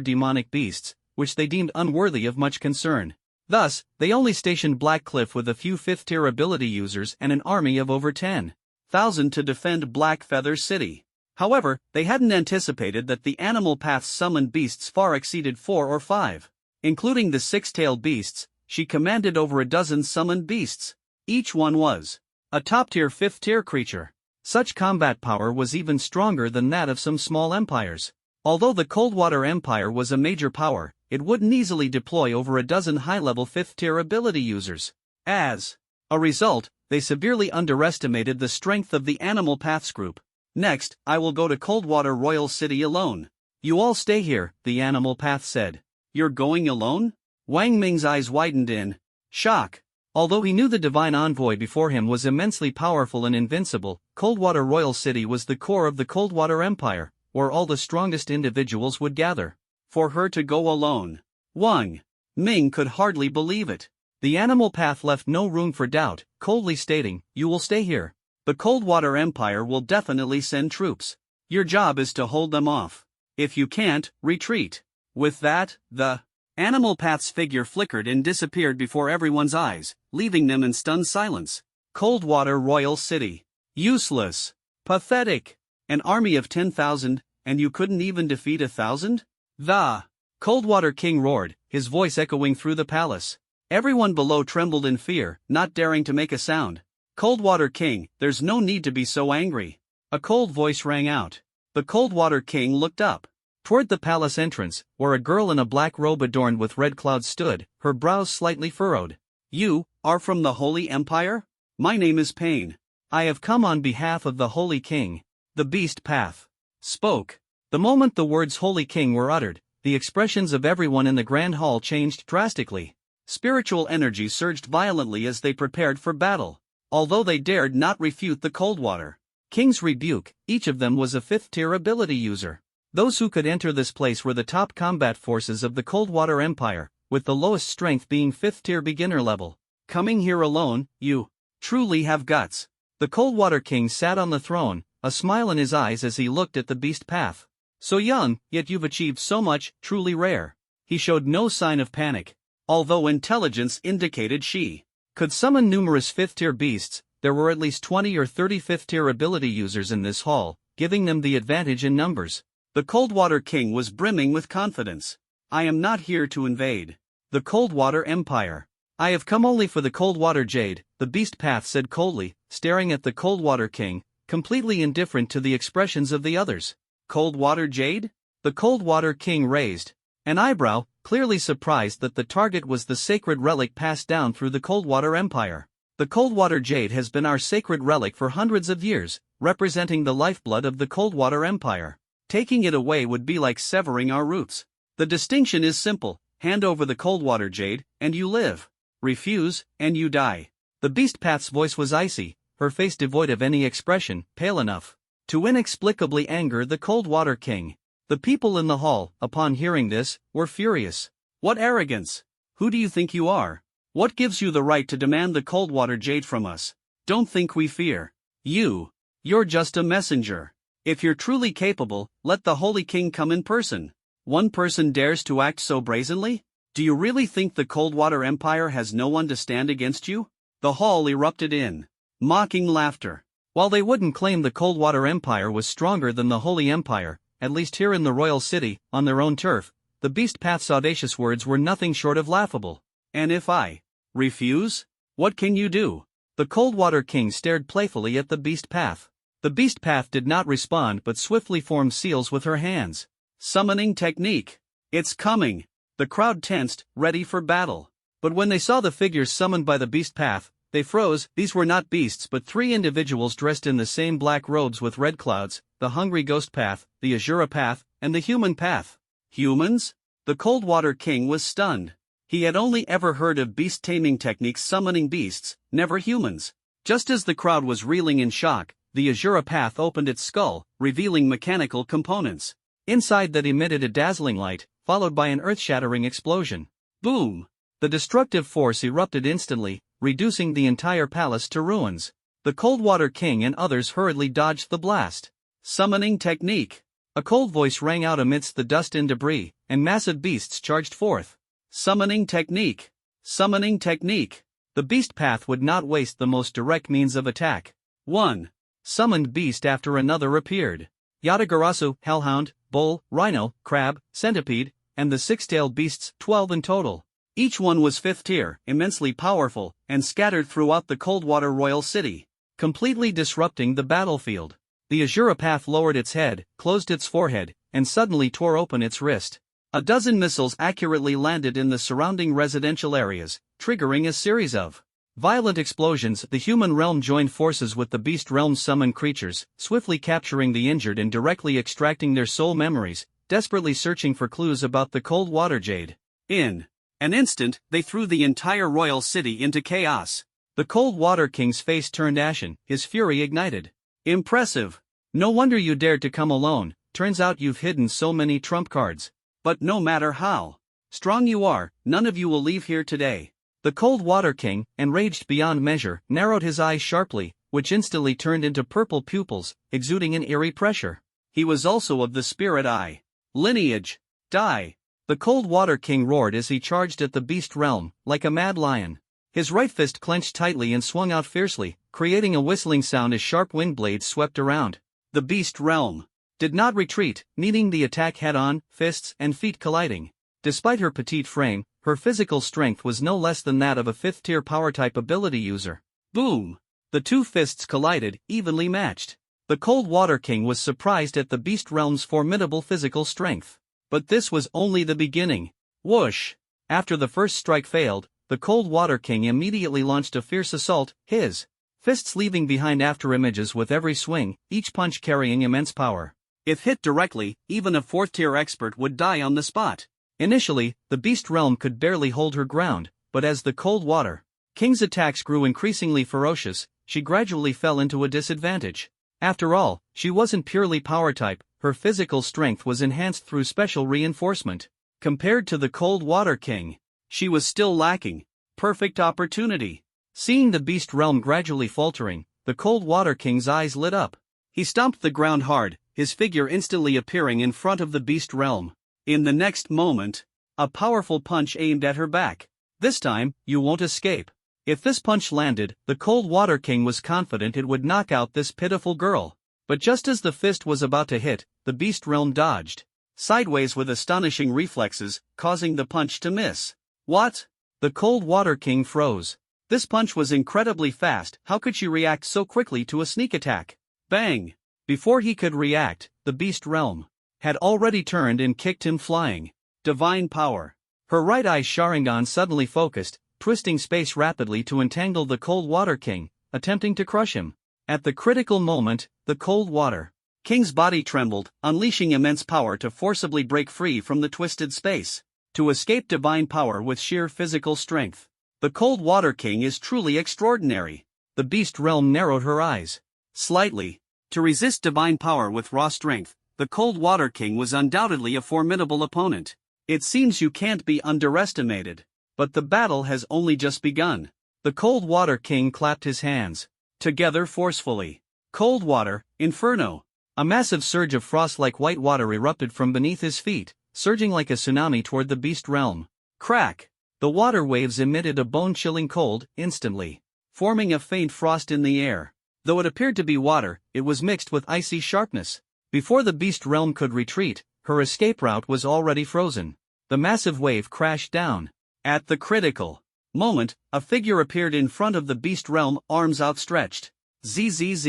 demonic beasts, which they deemed unworthy of much concern. Thus, they only stationed Black Cliff with a few fifth-tier ability users and an army of over 10,000 to defend Black Feather City. However, they hadn't anticipated that the animal path's summoned beasts far exceeded 4 or 5. Including the six-tailed beasts, she commanded over a dozen summoned beasts. Each one was a top-tier fifth-tier creature. Such combat power was even stronger than that of some small empires. Although the Coldwater Empire was a major power, it wouldn't easily deploy over a dozen high-level fifth-tier ability users. As a result, they severely underestimated the strength of the Animal Paths group. Next, I will go to Coldwater Royal City alone. You all stay here, the Animal Path said. You're going alone? Wang Ming's eyes widened in shock. Although he knew the divine envoy before him was immensely powerful and invincible, Coldwater Royal City was the core of the Coldwater Empire, where all the strongest individuals would gather. For her to go alone. Wang Ming could hardly believe it. The animal path left no room for doubt, coldly stating, "You will stay here. The Coldwater Empire will definitely send troops. Your job is to hold them off. If you can't, retreat." With that, the animal path's figure flickered and disappeared before everyone's eyes, leaving them in stunned silence. Coldwater Royal City. Useless. Pathetic. An army of 10,000, and you couldn't even defeat 1,000? The Coldwater King roared, his voice echoing through the palace. Everyone below trembled in fear, not daring to make a sound. "Coldwater King, there's no need to be so angry." A cold voice rang out. The Coldwater King looked up. Toward the palace entrance, where a girl in a black robe adorned with red clouds stood, her brows slightly furrowed. "You are from the Holy Empire? My name is Pain. I have come on behalf of the Holy King." The Beast Path spoke. The moment the words Holy King were uttered, the expressions of everyone in the Grand Hall changed drastically. Spiritual energy surged violently as they prepared for battle. Although they dared not refute the Coldwater King's rebuke, each of them was a 5th-tier ability user. Those who could enter this place were the top combat forces of the Coldwater Empire, with the lowest strength being 5th-tier beginner level. "Coming here alone, you truly have guts." The Coldwater King sat on the throne, a smile in his eyes as he looked at the Beast Path. "So young, yet you've achieved so much, truly rare." He showed no sign of panic. Although intelligence indicated she could summon numerous 5th-tier beasts, there were at least 20 or 30 5th-tier ability users in this hall, giving them the advantage in numbers. The Coldwater King was brimming with confidence. "I am not here to invade the Coldwater Empire. I have come only for the Coldwater Jade," the Beast Path said coldly, staring at the Coldwater King, completely indifferent to the expressions of the others. "Coldwater Jade?" The Coldwater King raised an eyebrow, clearly surprised that the target was the sacred relic passed down through the Coldwater Empire. "The Coldwater Jade has been our sacred relic for hundreds of years, representing the lifeblood of the Coldwater Empire. Taking it away would be like severing our roots. The distinction is simple: hand over the Coldwater Jade, and you live. Refuse, and you die." The Beast Path's voice was icy, her face devoid of any expression, pale enough to inexplicably anger the Coldwater King. The people in the hall, upon hearing this, were furious. "What arrogance! Who do you think you are? What gives you the right to demand the Coldwater Jade from us? Don't think we fear you. You're just a messenger. If you're truly capable, let the Holy King come in person." "One person dares to act so brazenly? Do you really think the Coldwater Empire has no one to stand against you?" The hall erupted in mocking laughter. While they wouldn't claim the Coldwater Empire was stronger than the Holy Empire, at least here in the Royal City, on their own turf, the Beast Path's audacious words were nothing short of laughable. "And if I refuse, what can you do?" The Coldwater King stared playfully at the Beast Path. The Beast Path did not respond but swiftly formed seals with her hands. Summoning technique. "It's coming." The crowd tensed, ready for battle. But when they saw the figures summoned by the Beast Path, they froze. These were not beasts but 3 individuals dressed in the same black robes with red clouds: the Hungry Ghost Path, the Azura Path, and the Human Path. Humans? The Coldwater King was stunned. He had only ever heard of beast taming techniques summoning beasts, never humans. Just as the crowd was reeling in shock, the Azura Path opened its skull, revealing mechanical components inside that emitted a dazzling light, followed by an earth-shattering explosion. Boom! The destructive force erupted instantly, reducing the entire palace to ruins. The Coldwater King and others hurriedly dodged the blast. Summoning technique. A cold voice rang out amidst the dust and debris, and massive beasts charged forth. Summoning technique. Summoning technique. The Beast Path would not waste the most direct means of attack. One summoned beast after another appeared. Yatagarasu, Hellhound, Bull, Rhino, Crab, Centipede, and the 6-tailed beasts, 12 in total. Each one was 5th tier, immensely powerful, and scattered throughout the Coldwater Royal City, completely disrupting the battlefield. The Azura Path lowered its head, closed its forehead, and suddenly tore open its wrist. A dozen missiles accurately landed in the surrounding residential areas, triggering a series of violent explosions. The human realm joined forces with the beast realm's summoned creatures, swiftly capturing the injured and directly extracting their soul memories, desperately searching for clues about the Coldwater Jade. In an instant, they threw the entire royal city into chaos. The Coldwater King's face turned ashen, his fury ignited. "Impressive. No wonder you dared to come alone. Turns out you've hidden so many trump cards. But no matter how strong you are, none of you will leave here today." The Cold Water King, enraged beyond measure, narrowed his eyes sharply, which instantly turned into purple pupils, exuding an eerie pressure. He was also of the Spirit Eye lineage. Die! The Cold Water King roared as he charged at the beast realm, like a mad lion. His right fist clenched tightly and swung out fiercely, creating a whistling sound as sharp wind blades swept around. The beast realm did not retreat, meeting the attack head-on, fists and feet colliding. Despite her petite frame, her physical strength was no less than that of a fifth-tier power-type ability user. Boom! The two fists collided, evenly matched. The Cold Water King was surprised at the beast realm's formidable physical strength. But this was only the beginning. Whoosh! After the first strike failed, the Cold Water King immediately launched a fierce assault, his fists leaving behind afterimages with every swing, each punch carrying immense power. If hit directly, even a fourth-tier expert would die on the spot. Initially, the beast realm could barely hold her ground, but as the Cold Water King's attacks grew increasingly ferocious, she gradually fell into a disadvantage. After all, she wasn't purely power-type, her physical strength was enhanced through special reinforcement. Compared to the Cold Water King, she was still lacking perfect opportunity. Seeing the beast realm gradually faltering, the Cold Water King's eyes lit up. He stomped the ground hard, his figure instantly appearing in front of the beast realm. In the next moment, a powerful punch aimed at her back. This time, you won't escape. If this punch landed, the Cold Water King was confident it would knock out this pitiful girl. But just as the fist was about to hit, the beast realm dodged sideways with astonishing reflexes, causing the punch to miss. What? The Cold Water King froze. This punch was incredibly fast. How could she react so quickly to a sneak attack? Bang! Before he could react, the beast realm had already turned and kicked him flying. Divine power. Her right eye Sharingan suddenly focused, twisting space rapidly to entangle the Cold Water King, attempting to crush him. At the critical moment, the Cold Water King's body trembled, unleashing immense power to forcibly break free from the twisted space. To escape divine power with sheer physical strength. The Cold Water King is truly extraordinary. The beast realm narrowed her eyes slightly. To resist divine power with raw strength, the Cold Water King was undoubtedly a formidable opponent. It seems you can't be underestimated. But the battle has only just begun. The Cold Water King clapped his hands together forcefully. Cold water, inferno. A massive surge of frost-like white water erupted from beneath his feet, surging like a tsunami toward the beast realm. Crack! The water waves emitted a bone-chilling cold, instantly forming a faint frost in the air. Though it appeared to be water, it was mixed with icy sharpness. Before the beast realm could retreat, her escape route was already frozen. The massive wave crashed down. At the critical moment, a figure appeared in front of the beast realm, arms outstretched. ZZZ.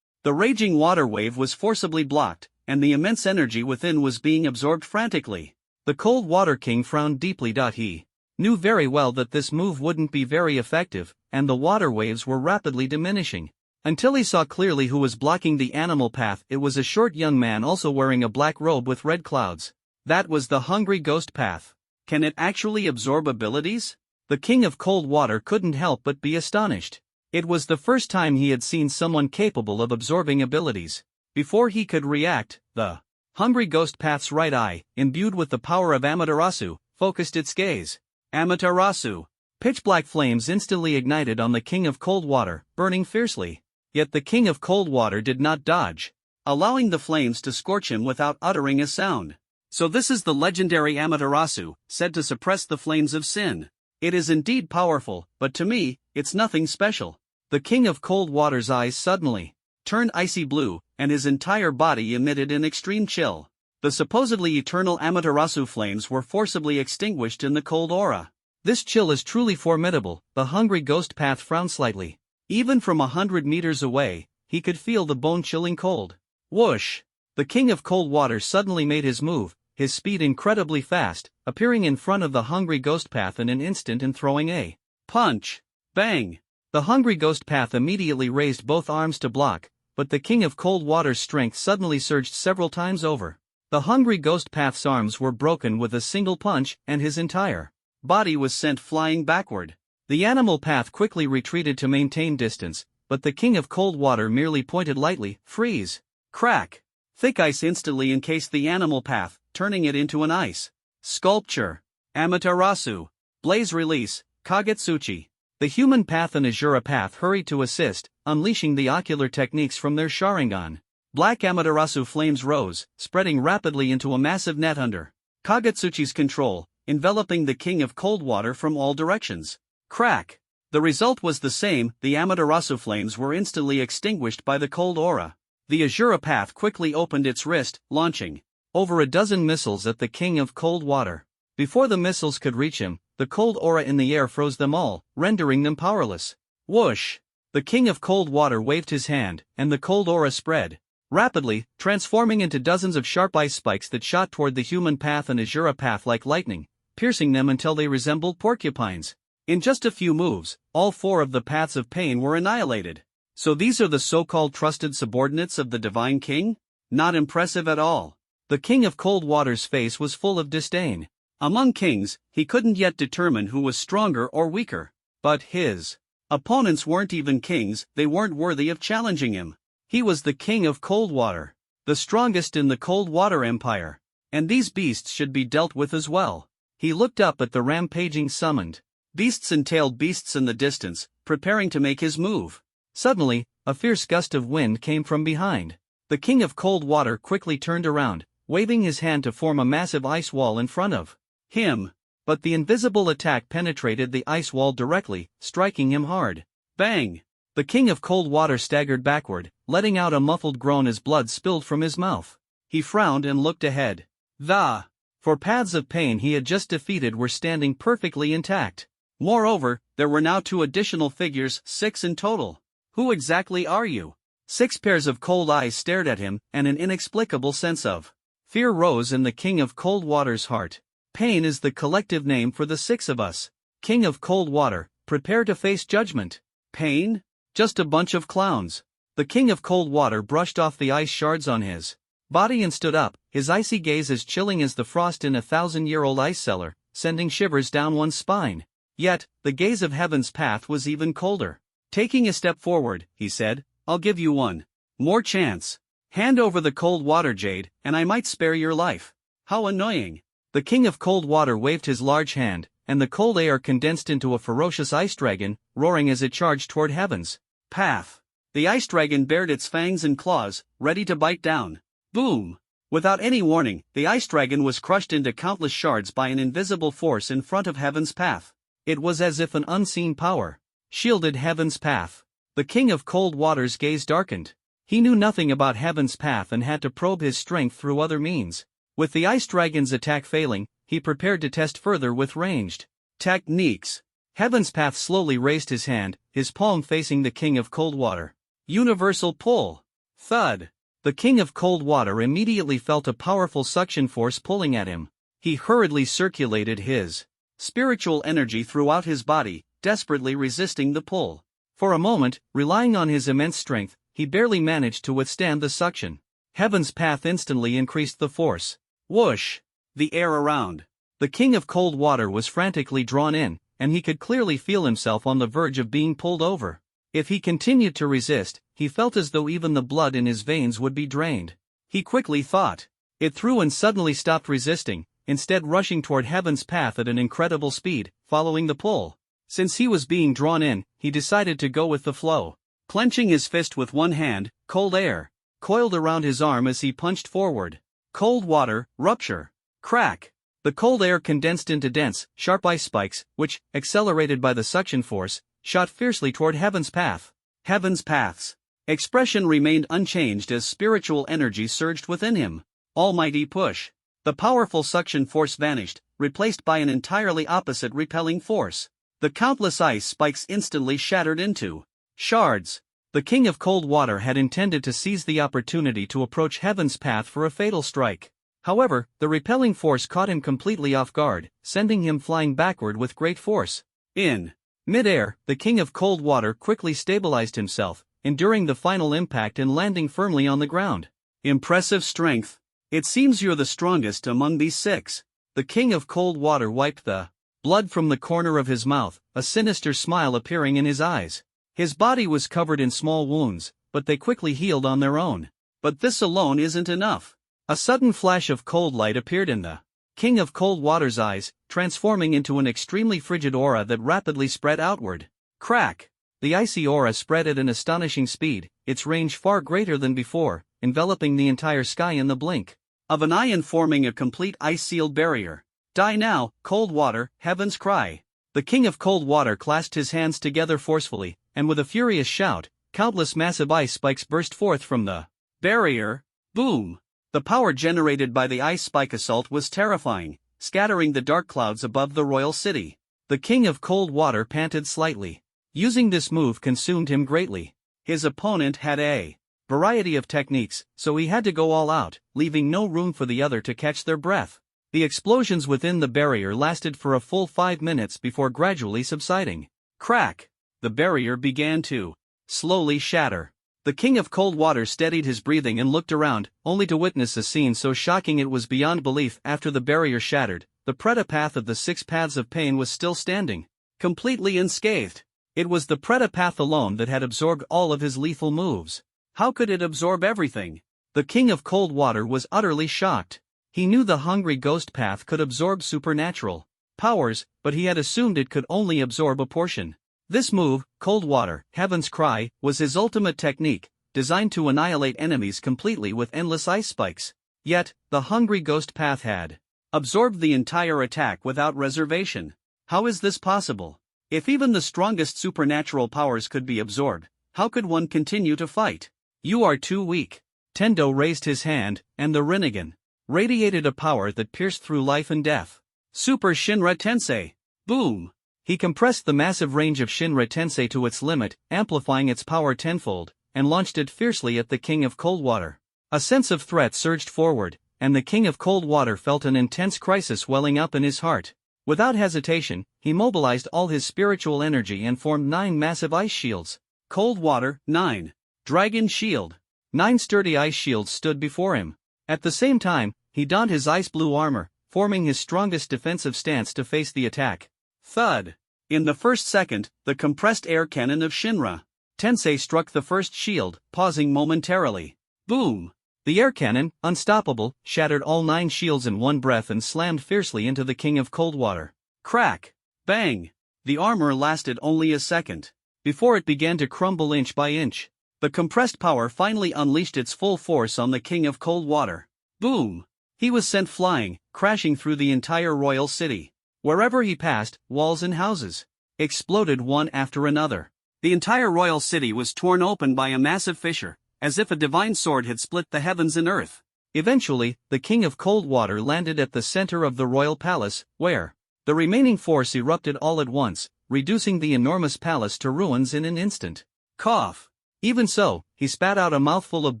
The raging water wave was forcibly blocked, and the immense energy within was being absorbed frantically. The Cold Water King frowned deeply. He knew very well that this move wouldn't be very effective, and the water waves were rapidly diminishing. Until he saw clearly who was blocking the animal path. It was a short young man also wearing a black robe with red clouds. That was the Hungry Ghost Path. Can it actually absorb abilities? The King of Cold Water couldn't help but be astonished. It was the first time he had seen someone capable of absorbing abilities. Before he could react, the Hungry Ghost Path's right eye, imbued with the power of Amaterasu, focused its gaze. Amaterasu. Pitch-black flames instantly ignited on the King of Cold Water, burning fiercely. Yet the King of Cold Water did not dodge, allowing the flames to scorch him without uttering a sound. So this is the legendary Amaterasu, said to suppress the flames of sin. It is indeed powerful, but to me, it's nothing special. The King of Cold Water's eyes suddenly turned icy blue, and his entire body emitted an extreme chill. The supposedly eternal Amaterasu flames were forcibly extinguished in the cold aura. This chill is truly formidable. The Hungry Ghost Path frowned slightly. Even from 100 meters away, he could feel the bone-chilling cold. Whoosh! The King of Cold Water suddenly made his move, his speed incredibly fast, appearing in front of the Hungry Ghost Path in an instant and throwing a punch. Bang! The Hungry Ghost Path immediately raised both arms to block, but the King of Cold Water's strength suddenly surged several times over. The Hungry Ghost Path's arms were broken with a single punch, and his entire body was sent flying backward. The animal path quickly retreated to maintain distance, but the King of Cold Water merely pointed lightly. Freeze! Crack! Thick ice instantly encased the animal path, turning it into an ice sculpture. Amaterasu. Blaze release. Kagetsuchi. The human path and Azura path hurried to assist, unleashing the ocular techniques from their Sharingan. Black Amaterasu flames rose, spreading rapidly into a massive net under Kagetsuchi's control, enveloping the King of Cold Water from all directions. Crack! The result was the same, the Amaterasu flames were instantly extinguished by the cold aura. The Azura path quickly opened its wrist, launching over a dozen missiles at the King of Cold Water. Before the missiles could reach him, the cold aura in the air froze them all, rendering them powerless. Whoosh! The King of Cold Water waved his hand, and the cold aura spread rapidly, transforming into dozens of sharp ice spikes that shot toward the human path and Azura path like lightning, piercing them until they resembled porcupines. In just a few moves, all four of the paths of pain were annihilated. So these are the so-called trusted subordinates of the Divine King? Not impressive at all. The King of Cold Water's face was full of disdain. Among kings, he couldn't yet determine who was stronger or weaker. But his opponents weren't even kings, they weren't worthy of challenging him. He was the King of Cold Water, the strongest in the Cold Water Empire. And these beasts should be dealt with as well. He looked up at the rampaging summoned beasts and tailed beasts in the distance, preparing to make his move. Suddenly, a fierce gust of wind came from behind. The King of Cold Water quickly turned around, waving his hand to form a massive ice wall in front of him. But the invisible attack penetrated the ice wall directly, striking him hard. Bang! The King of Cold Water staggered backward, letting out a muffled groan as blood spilled from his mouth. He frowned and looked ahead. The four paths of pain he had just defeated were standing perfectly intact. Moreover, there were now 2 additional figures, 6 in total. Who exactly are you? 6 pairs of cold eyes stared at him, and an inexplicable sense of fear rose in the King of Cold Water's heart. Pain is the collective name for the 6 of us. King of Cold Water, prepare to face judgment. Pain? Just a bunch of clowns. The King of Cold Water brushed off the ice shards on his body and stood up, his icy gaze as chilling as the frost in a 1,000-year-old ice cellar, sending shivers down one's spine. Yet, the gaze of Heaven's path was even colder. Taking a step forward, he said, I'll give you one more chance. Hand over the cold water jade, and I might spare your life. How annoying. The King of Cold Water waved his large hand, and the cold air condensed into a ferocious ice dragon, roaring as it charged toward Heaven's path. The ice dragon bared its fangs and claws, ready to bite down. Boom! Without any warning, the ice dragon was crushed into countless shards by an invisible force in front of Heaven's path. It was as if an unseen power shielded Heaven's path. The King of Cold Water's gaze darkened. He knew nothing about Heaven's path and had to probe his strength through other means. With the ice dragon's attack failing, he prepared to test further with ranged techniques. Heaven's path slowly raised his hand, his palm facing the King of Cold Water. Universal pull. Thud. The King of Cold Water immediately felt a powerful suction force pulling at him. He hurriedly circulated his spiritual energy throughout his body, desperately resisting the pull. For a moment, relying on his immense strength, he barely managed to withstand the suction. Heaven's path instantly increased the force. Whoosh! The air around the King of Cold Water was frantically drawn in, and he could clearly feel himself on the verge of being pulled over. If he continued to resist, he felt as though even the blood in his veins would be drained. He quickly thought it through and suddenly stopped resisting, instead rushing toward Heaven's path at an incredible speed, following the pull. Since he was being drawn in, he decided to go with the flow. Clenching his fist with one hand, cold air coiled around his arm as he punched forward. Cold water, rupture. Crack. The cold air condensed into dense, sharp ice spikes, which, accelerated by the suction force, shot fiercely toward Heaven's path. Heaven's path's expression remained unchanged as spiritual energy surged within him. Almighty push. The powerful suction force vanished, replaced by an entirely opposite repelling force. The countless ice spikes instantly shattered into shards. The King of Cold Water had intended to seize the opportunity to approach Heaven's path for a fatal strike. However, the repelling force caught him completely off guard, sending him flying backward with great force. In mid-air, the King of Cold Water quickly stabilized himself, enduring the final impact and landing firmly on the ground. Impressive strength. It seems you're the strongest among these 6. The King of Cold Water wiped the blood from the corner of his mouth, a sinister smile appearing in his eyes. His body was covered in small wounds, but they quickly healed on their own. But this alone isn't enough. A sudden flash of cold light appeared in the King of Cold Water's eyes, transforming into an extremely frigid aura that rapidly spread outward. Crack! The icy aura spread at an astonishing speed, its range far greater than before, enveloping the entire sky in the blink of an eye and forming a complete ice-sealed barrier. Die now, cold water, heaven's cry. The King of Cold Water clasped his hands together forcefully, and with a furious shout, countless massive ice spikes burst forth from the barrier. Boom! The power generated by the ice spike assault was terrifying, scattering the dark clouds above the royal city. The King of Cold Water panted slightly. Using this move consumed him greatly. His opponent had a variety of techniques, so he had to go all out, leaving no room for the other to catch their breath. The explosions within the barrier lasted for a full 5 minutes before gradually subsiding. Crack! The barrier began to slowly shatter. The King of Cold Water steadied his breathing and looked around, only to witness a scene so shocking it was beyond belief. After the barrier shattered, the Predapath of the 6 Paths of Pain was still standing, completely unscathed. It was the Predapath alone that had absorbed all of his lethal moves. How could it absorb everything? The King of Cold Water was utterly shocked. He knew the Hungry Ghost Path could absorb supernatural powers, but he had assumed it could only absorb a portion. This move, Cold Water, Heaven's Cry, was his ultimate technique, designed to annihilate enemies completely with endless ice spikes. Yet, the Hungry Ghost Path had absorbed the entire attack without reservation. How is this possible? If even the strongest supernatural powers could be absorbed, how could one continue to fight? You are too weak. Tendo raised his hand, and the Rinnegan radiated a power that pierced through life and death. Super Shinra Tensei! Boom! He compressed the massive range of Shinra Tensei to its limit, amplifying its power tenfold, and launched it fiercely at the King of Cold Water. A sense of threat surged forward, and the King of Cold Water felt an intense crisis welling up in his heart. Without hesitation, he mobilized all his spiritual energy and formed 9 massive ice shields. Cold Water, 9. Dragon Shield. 9 sturdy ice shields stood before him. At the same time, he donned his ice blue armor, forming his strongest defensive stance to face the attack. Thud! In the first second, the compressed air cannon of Shinra Tensei struck the first shield, pausing momentarily. Boom! The air cannon, unstoppable, shattered all 9 shields in one breath and slammed fiercely into the King of Cold Water. Crack! Bang! The armor lasted only a second before it began to crumble inch by inch. The compressed power finally unleashed its full force on the King of Cold Water. Boom! He was sent flying, crashing through the entire royal city. Wherever he passed, walls and houses exploded one after another. The entire royal city was torn open by a massive fissure, as if a divine sword had split the heavens and earth. Eventually, the King of Cold Water landed at the center of the royal palace, where the remaining force erupted all at once, reducing the enormous palace to ruins in an instant. Cough! Even so, he spat out a mouthful of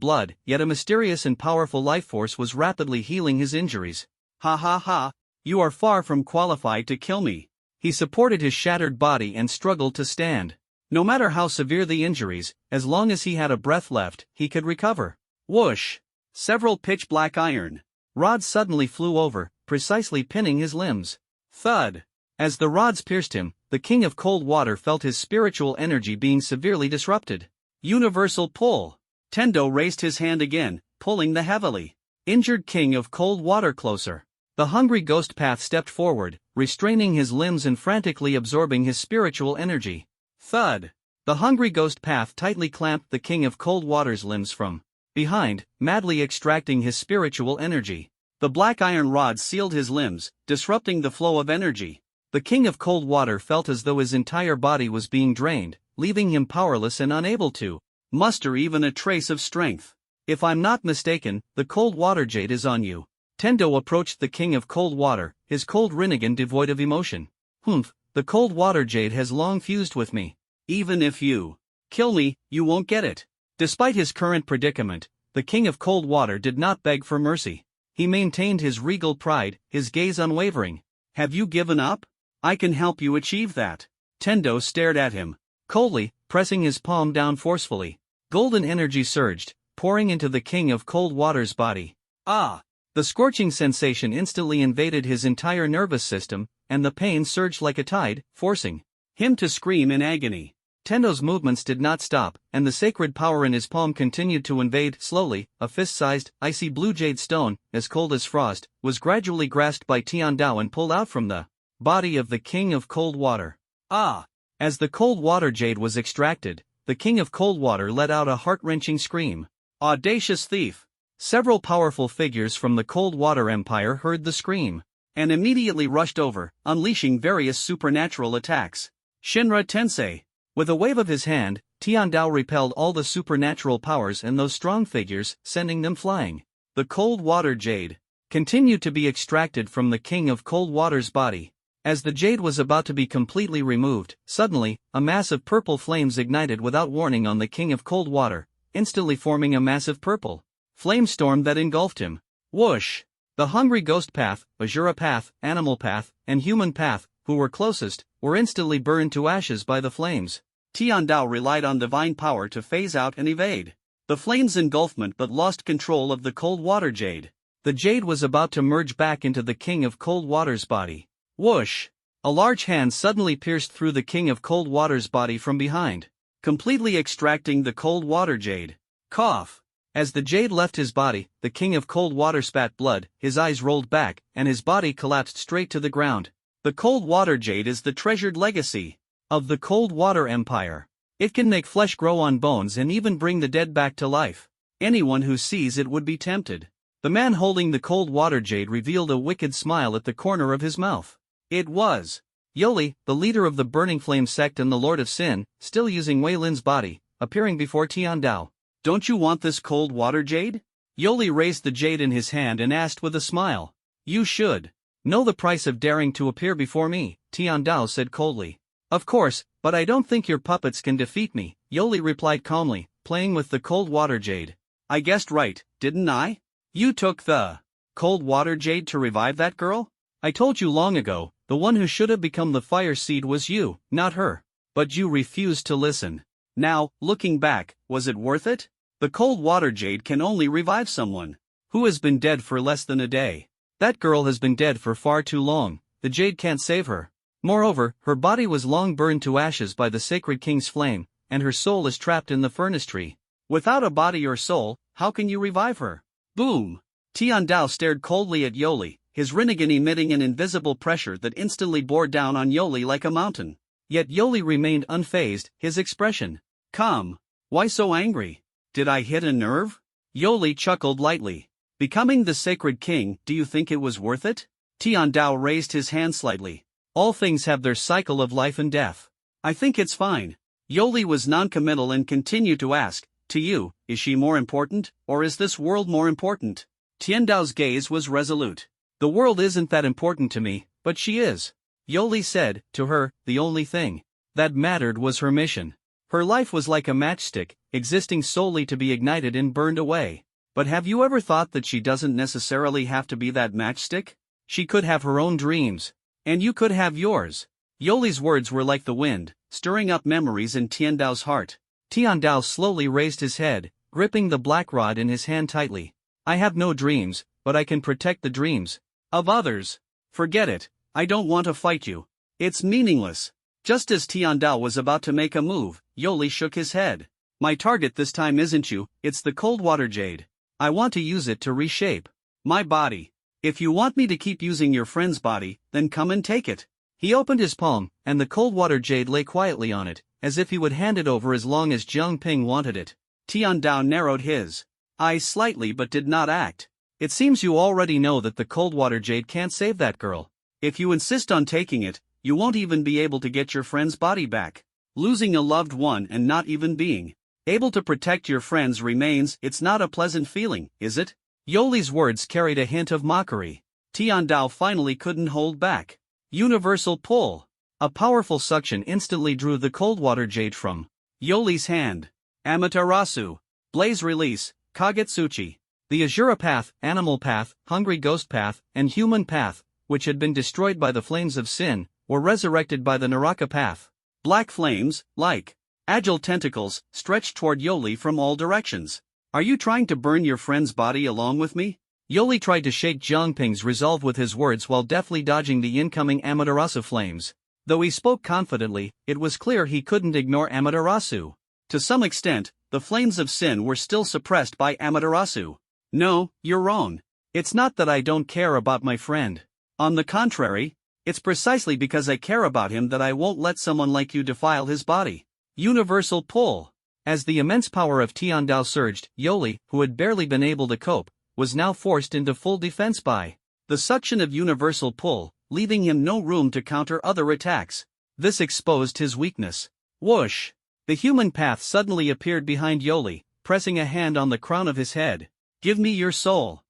blood, yet a mysterious and powerful life force was rapidly healing his injuries. Ha ha ha! You are far from qualified to kill me. He supported his shattered body and struggled to stand. No matter how severe the injuries, as long as he had a breath left, he could recover. Whoosh! Several pitch-black iron rods suddenly flew over, precisely pinning his limbs. Thud! As the rods pierced him, the King of Cold Water felt his spiritual energy being severely disrupted. Universal pull! Tendo raised his hand again, pulling the heavily injured King of Cold Water closer. The Hungry Ghost Path stepped forward, restraining his limbs and frantically absorbing his spiritual energy. Thud! The Hungry Ghost Path tightly clamped the King of Cold Water's limbs from behind, madly extracting his spiritual energy. The black iron rods sealed his limbs, disrupting the flow of energy. The King of Cold Water felt as though his entire body was being drained, leaving him powerless and unable to muster even a trace of strength. If I'm not mistaken, the Cold Water Jade is on you. Tendo approached the King of Cold Water, his cold Rinnegan devoid of emotion. Humph, the Cold Water Jade has long fused with me. Even if you kill me, you won't get it. Despite his current predicament, the King of Cold Water did not beg for mercy. He maintained his regal pride, his gaze unwavering. Have you given up? I can help you achieve that. Tendo stared at him coldly, pressing his palm down forcefully. Golden energy surged, pouring into the King of Cold Water's body. Ah! The scorching sensation instantly invaded his entire nervous system, and the pain surged like a tide, forcing him to scream in agony. Tendo's movements did not stop, and the sacred power in his palm continued to invade. Slowly, a fist-sized, icy blue jade stone, as cold as frost, was gradually grasped by Tiandao and pulled out from the body of the King of Cold Water. Ah! As the cold water jade was extracted, the King of Cold Water let out a heart-wrenching scream. Audacious thief! Several powerful figures from the Cold Water Empire heard the scream, and immediately rushed over, unleashing various supernatural attacks. Shinra Tensei! With a wave of his hand, Tiandao repelled all the supernatural powers and those strong figures, sending them flying. The cold water jade continued to be extracted from the King of Cold Water's body. As the jade was about to be completely removed, suddenly, a mass of purple flames ignited without warning on the King of Cold Water, instantly forming a massive purple flame storm that engulfed him. Whoosh! The hungry ghost path, Asura path, animal path, and human path, who were closest, were instantly burned to ashes by the flames. Tiandao relied on divine power to phase out and evade the flames' engulfment but lost control of the cold water jade. The jade was about to merge back into the King of Cold Water's body. Whoosh! A large hand suddenly pierced through the King of Cold Water's body from behind, completely extracting the cold water jade. Cough! As the jade left his body, the King of Cold Water spat blood, his eyes rolled back, and his body collapsed straight to the ground. The cold water jade is the treasured legacy of the Cold Water Empire. It can make flesh grow on bones and even bring the dead back to life. Anyone who sees it would be tempted. The man holding the cold water jade revealed a wicked smile at the corner of his mouth. It was Yoli, the leader of the Burning Flame sect and the Lord of Sin, still using Wei Lin's body, appearing before Tiandao. Don't you want this cold water jade? Yoli raised the jade in his hand and asked with a smile. You should know the price of daring to appear before me, Tiandao said coldly. Of course, but I don't think your puppets can defeat me, Yoli replied calmly, playing with the cold water jade. I guessed right, didn't I? You took the cold water jade to revive that girl? I told you long ago, the one who should have become the fire seed was you, not her. But you refused to listen. Now, looking back, was it worth it? The cold water jade can only revive someone who has been dead for less than a day. That girl has been dead for far too long. The jade can't save her. Moreover, her body was long burned to ashes by the sacred king's flame, and her soul is trapped in the furnace tree. Without a body or soul, how can you revive her? Boom! Tiandao stared coldly at Yoli, his Rinnegan emitting an invisible pressure that instantly bore down on Yoli like a mountain. Yet Yoli remained unfazed, his expression calm. Why so angry? Did I hit a nerve? Yoli chuckled lightly. Becoming the sacred king, do you think it was worth it? Tiandao raised his hand slightly. All things have their cycle of life and death. I think it's fine. Yoli was non-committal and continued to ask, to you, is she more important, or is this world more important? Tiandao's gaze was resolute. The world isn't that important to me, but she is. Yoli said, to her, the only thing that mattered was her mission. Her life was like a matchstick, existing solely to be ignited and burned away. But have you ever thought that she doesn't necessarily have to be that matchstick? She could have her own dreams. And you could have yours. Yoli's words were like the wind, stirring up memories in Tiandao's heart. Tiandao slowly raised his head, gripping the black rod in his hand tightly. I have no dreams, but I can protect the dreams of others. Forget it, I don't want to fight you. It's meaningless. Just as Tiandao was about to make a move, Yoli shook his head. My target this time isn't you, it's the cold water jade. I want to use it to reshape my body. If you want me to keep using your friend's body, then come and take it. He opened his palm, and the cold water jade lay quietly on it, as if he would hand it over as long as Jiang Ping wanted it. Tiandao narrowed his eyes slightly but did not act. It seems you already know that the cold water jade can't save that girl. If you insist on taking it, you won't even be able to get your friend's body back. Losing a loved one and not even being able to protect your friend's remains, it's not a pleasant feeling, is it? Yoli's words carried a hint of mockery. Tiandao finally couldn't hold back. Universal pull. A powerful suction instantly drew the cold water jade from Yoli's hand. Amaterasu. Blaze release, Kagetsuchi. The Asura path, animal path, hungry ghost path, and human path, which had been destroyed by the flames of sin, were resurrected by the Naraka path. Black flames, like agile tentacles, stretched toward Yoli from all directions. Are you trying to burn your friend's body along with me? Yoli tried to shake Jiang Ping's resolve with his words while deftly dodging the incoming Amaterasu flames. Though he spoke confidently, it was clear he couldn't ignore Amaterasu. To some extent, the flames of sin were still suppressed by Amaterasu. No, you're wrong. It's not that I don't care about my friend. On the contrary, it's precisely because I care about him that I won't let someone like you defile his body. Universal pull. As the immense power of Tiandao surged, Yoli, who had barely been able to cope, was now forced into full defense by the suction of universal pull, leaving him no room to counter other attacks. This exposed his weakness. Whoosh! The human path suddenly appeared behind Yoli, pressing a hand on the crown of his head. Give me your soul.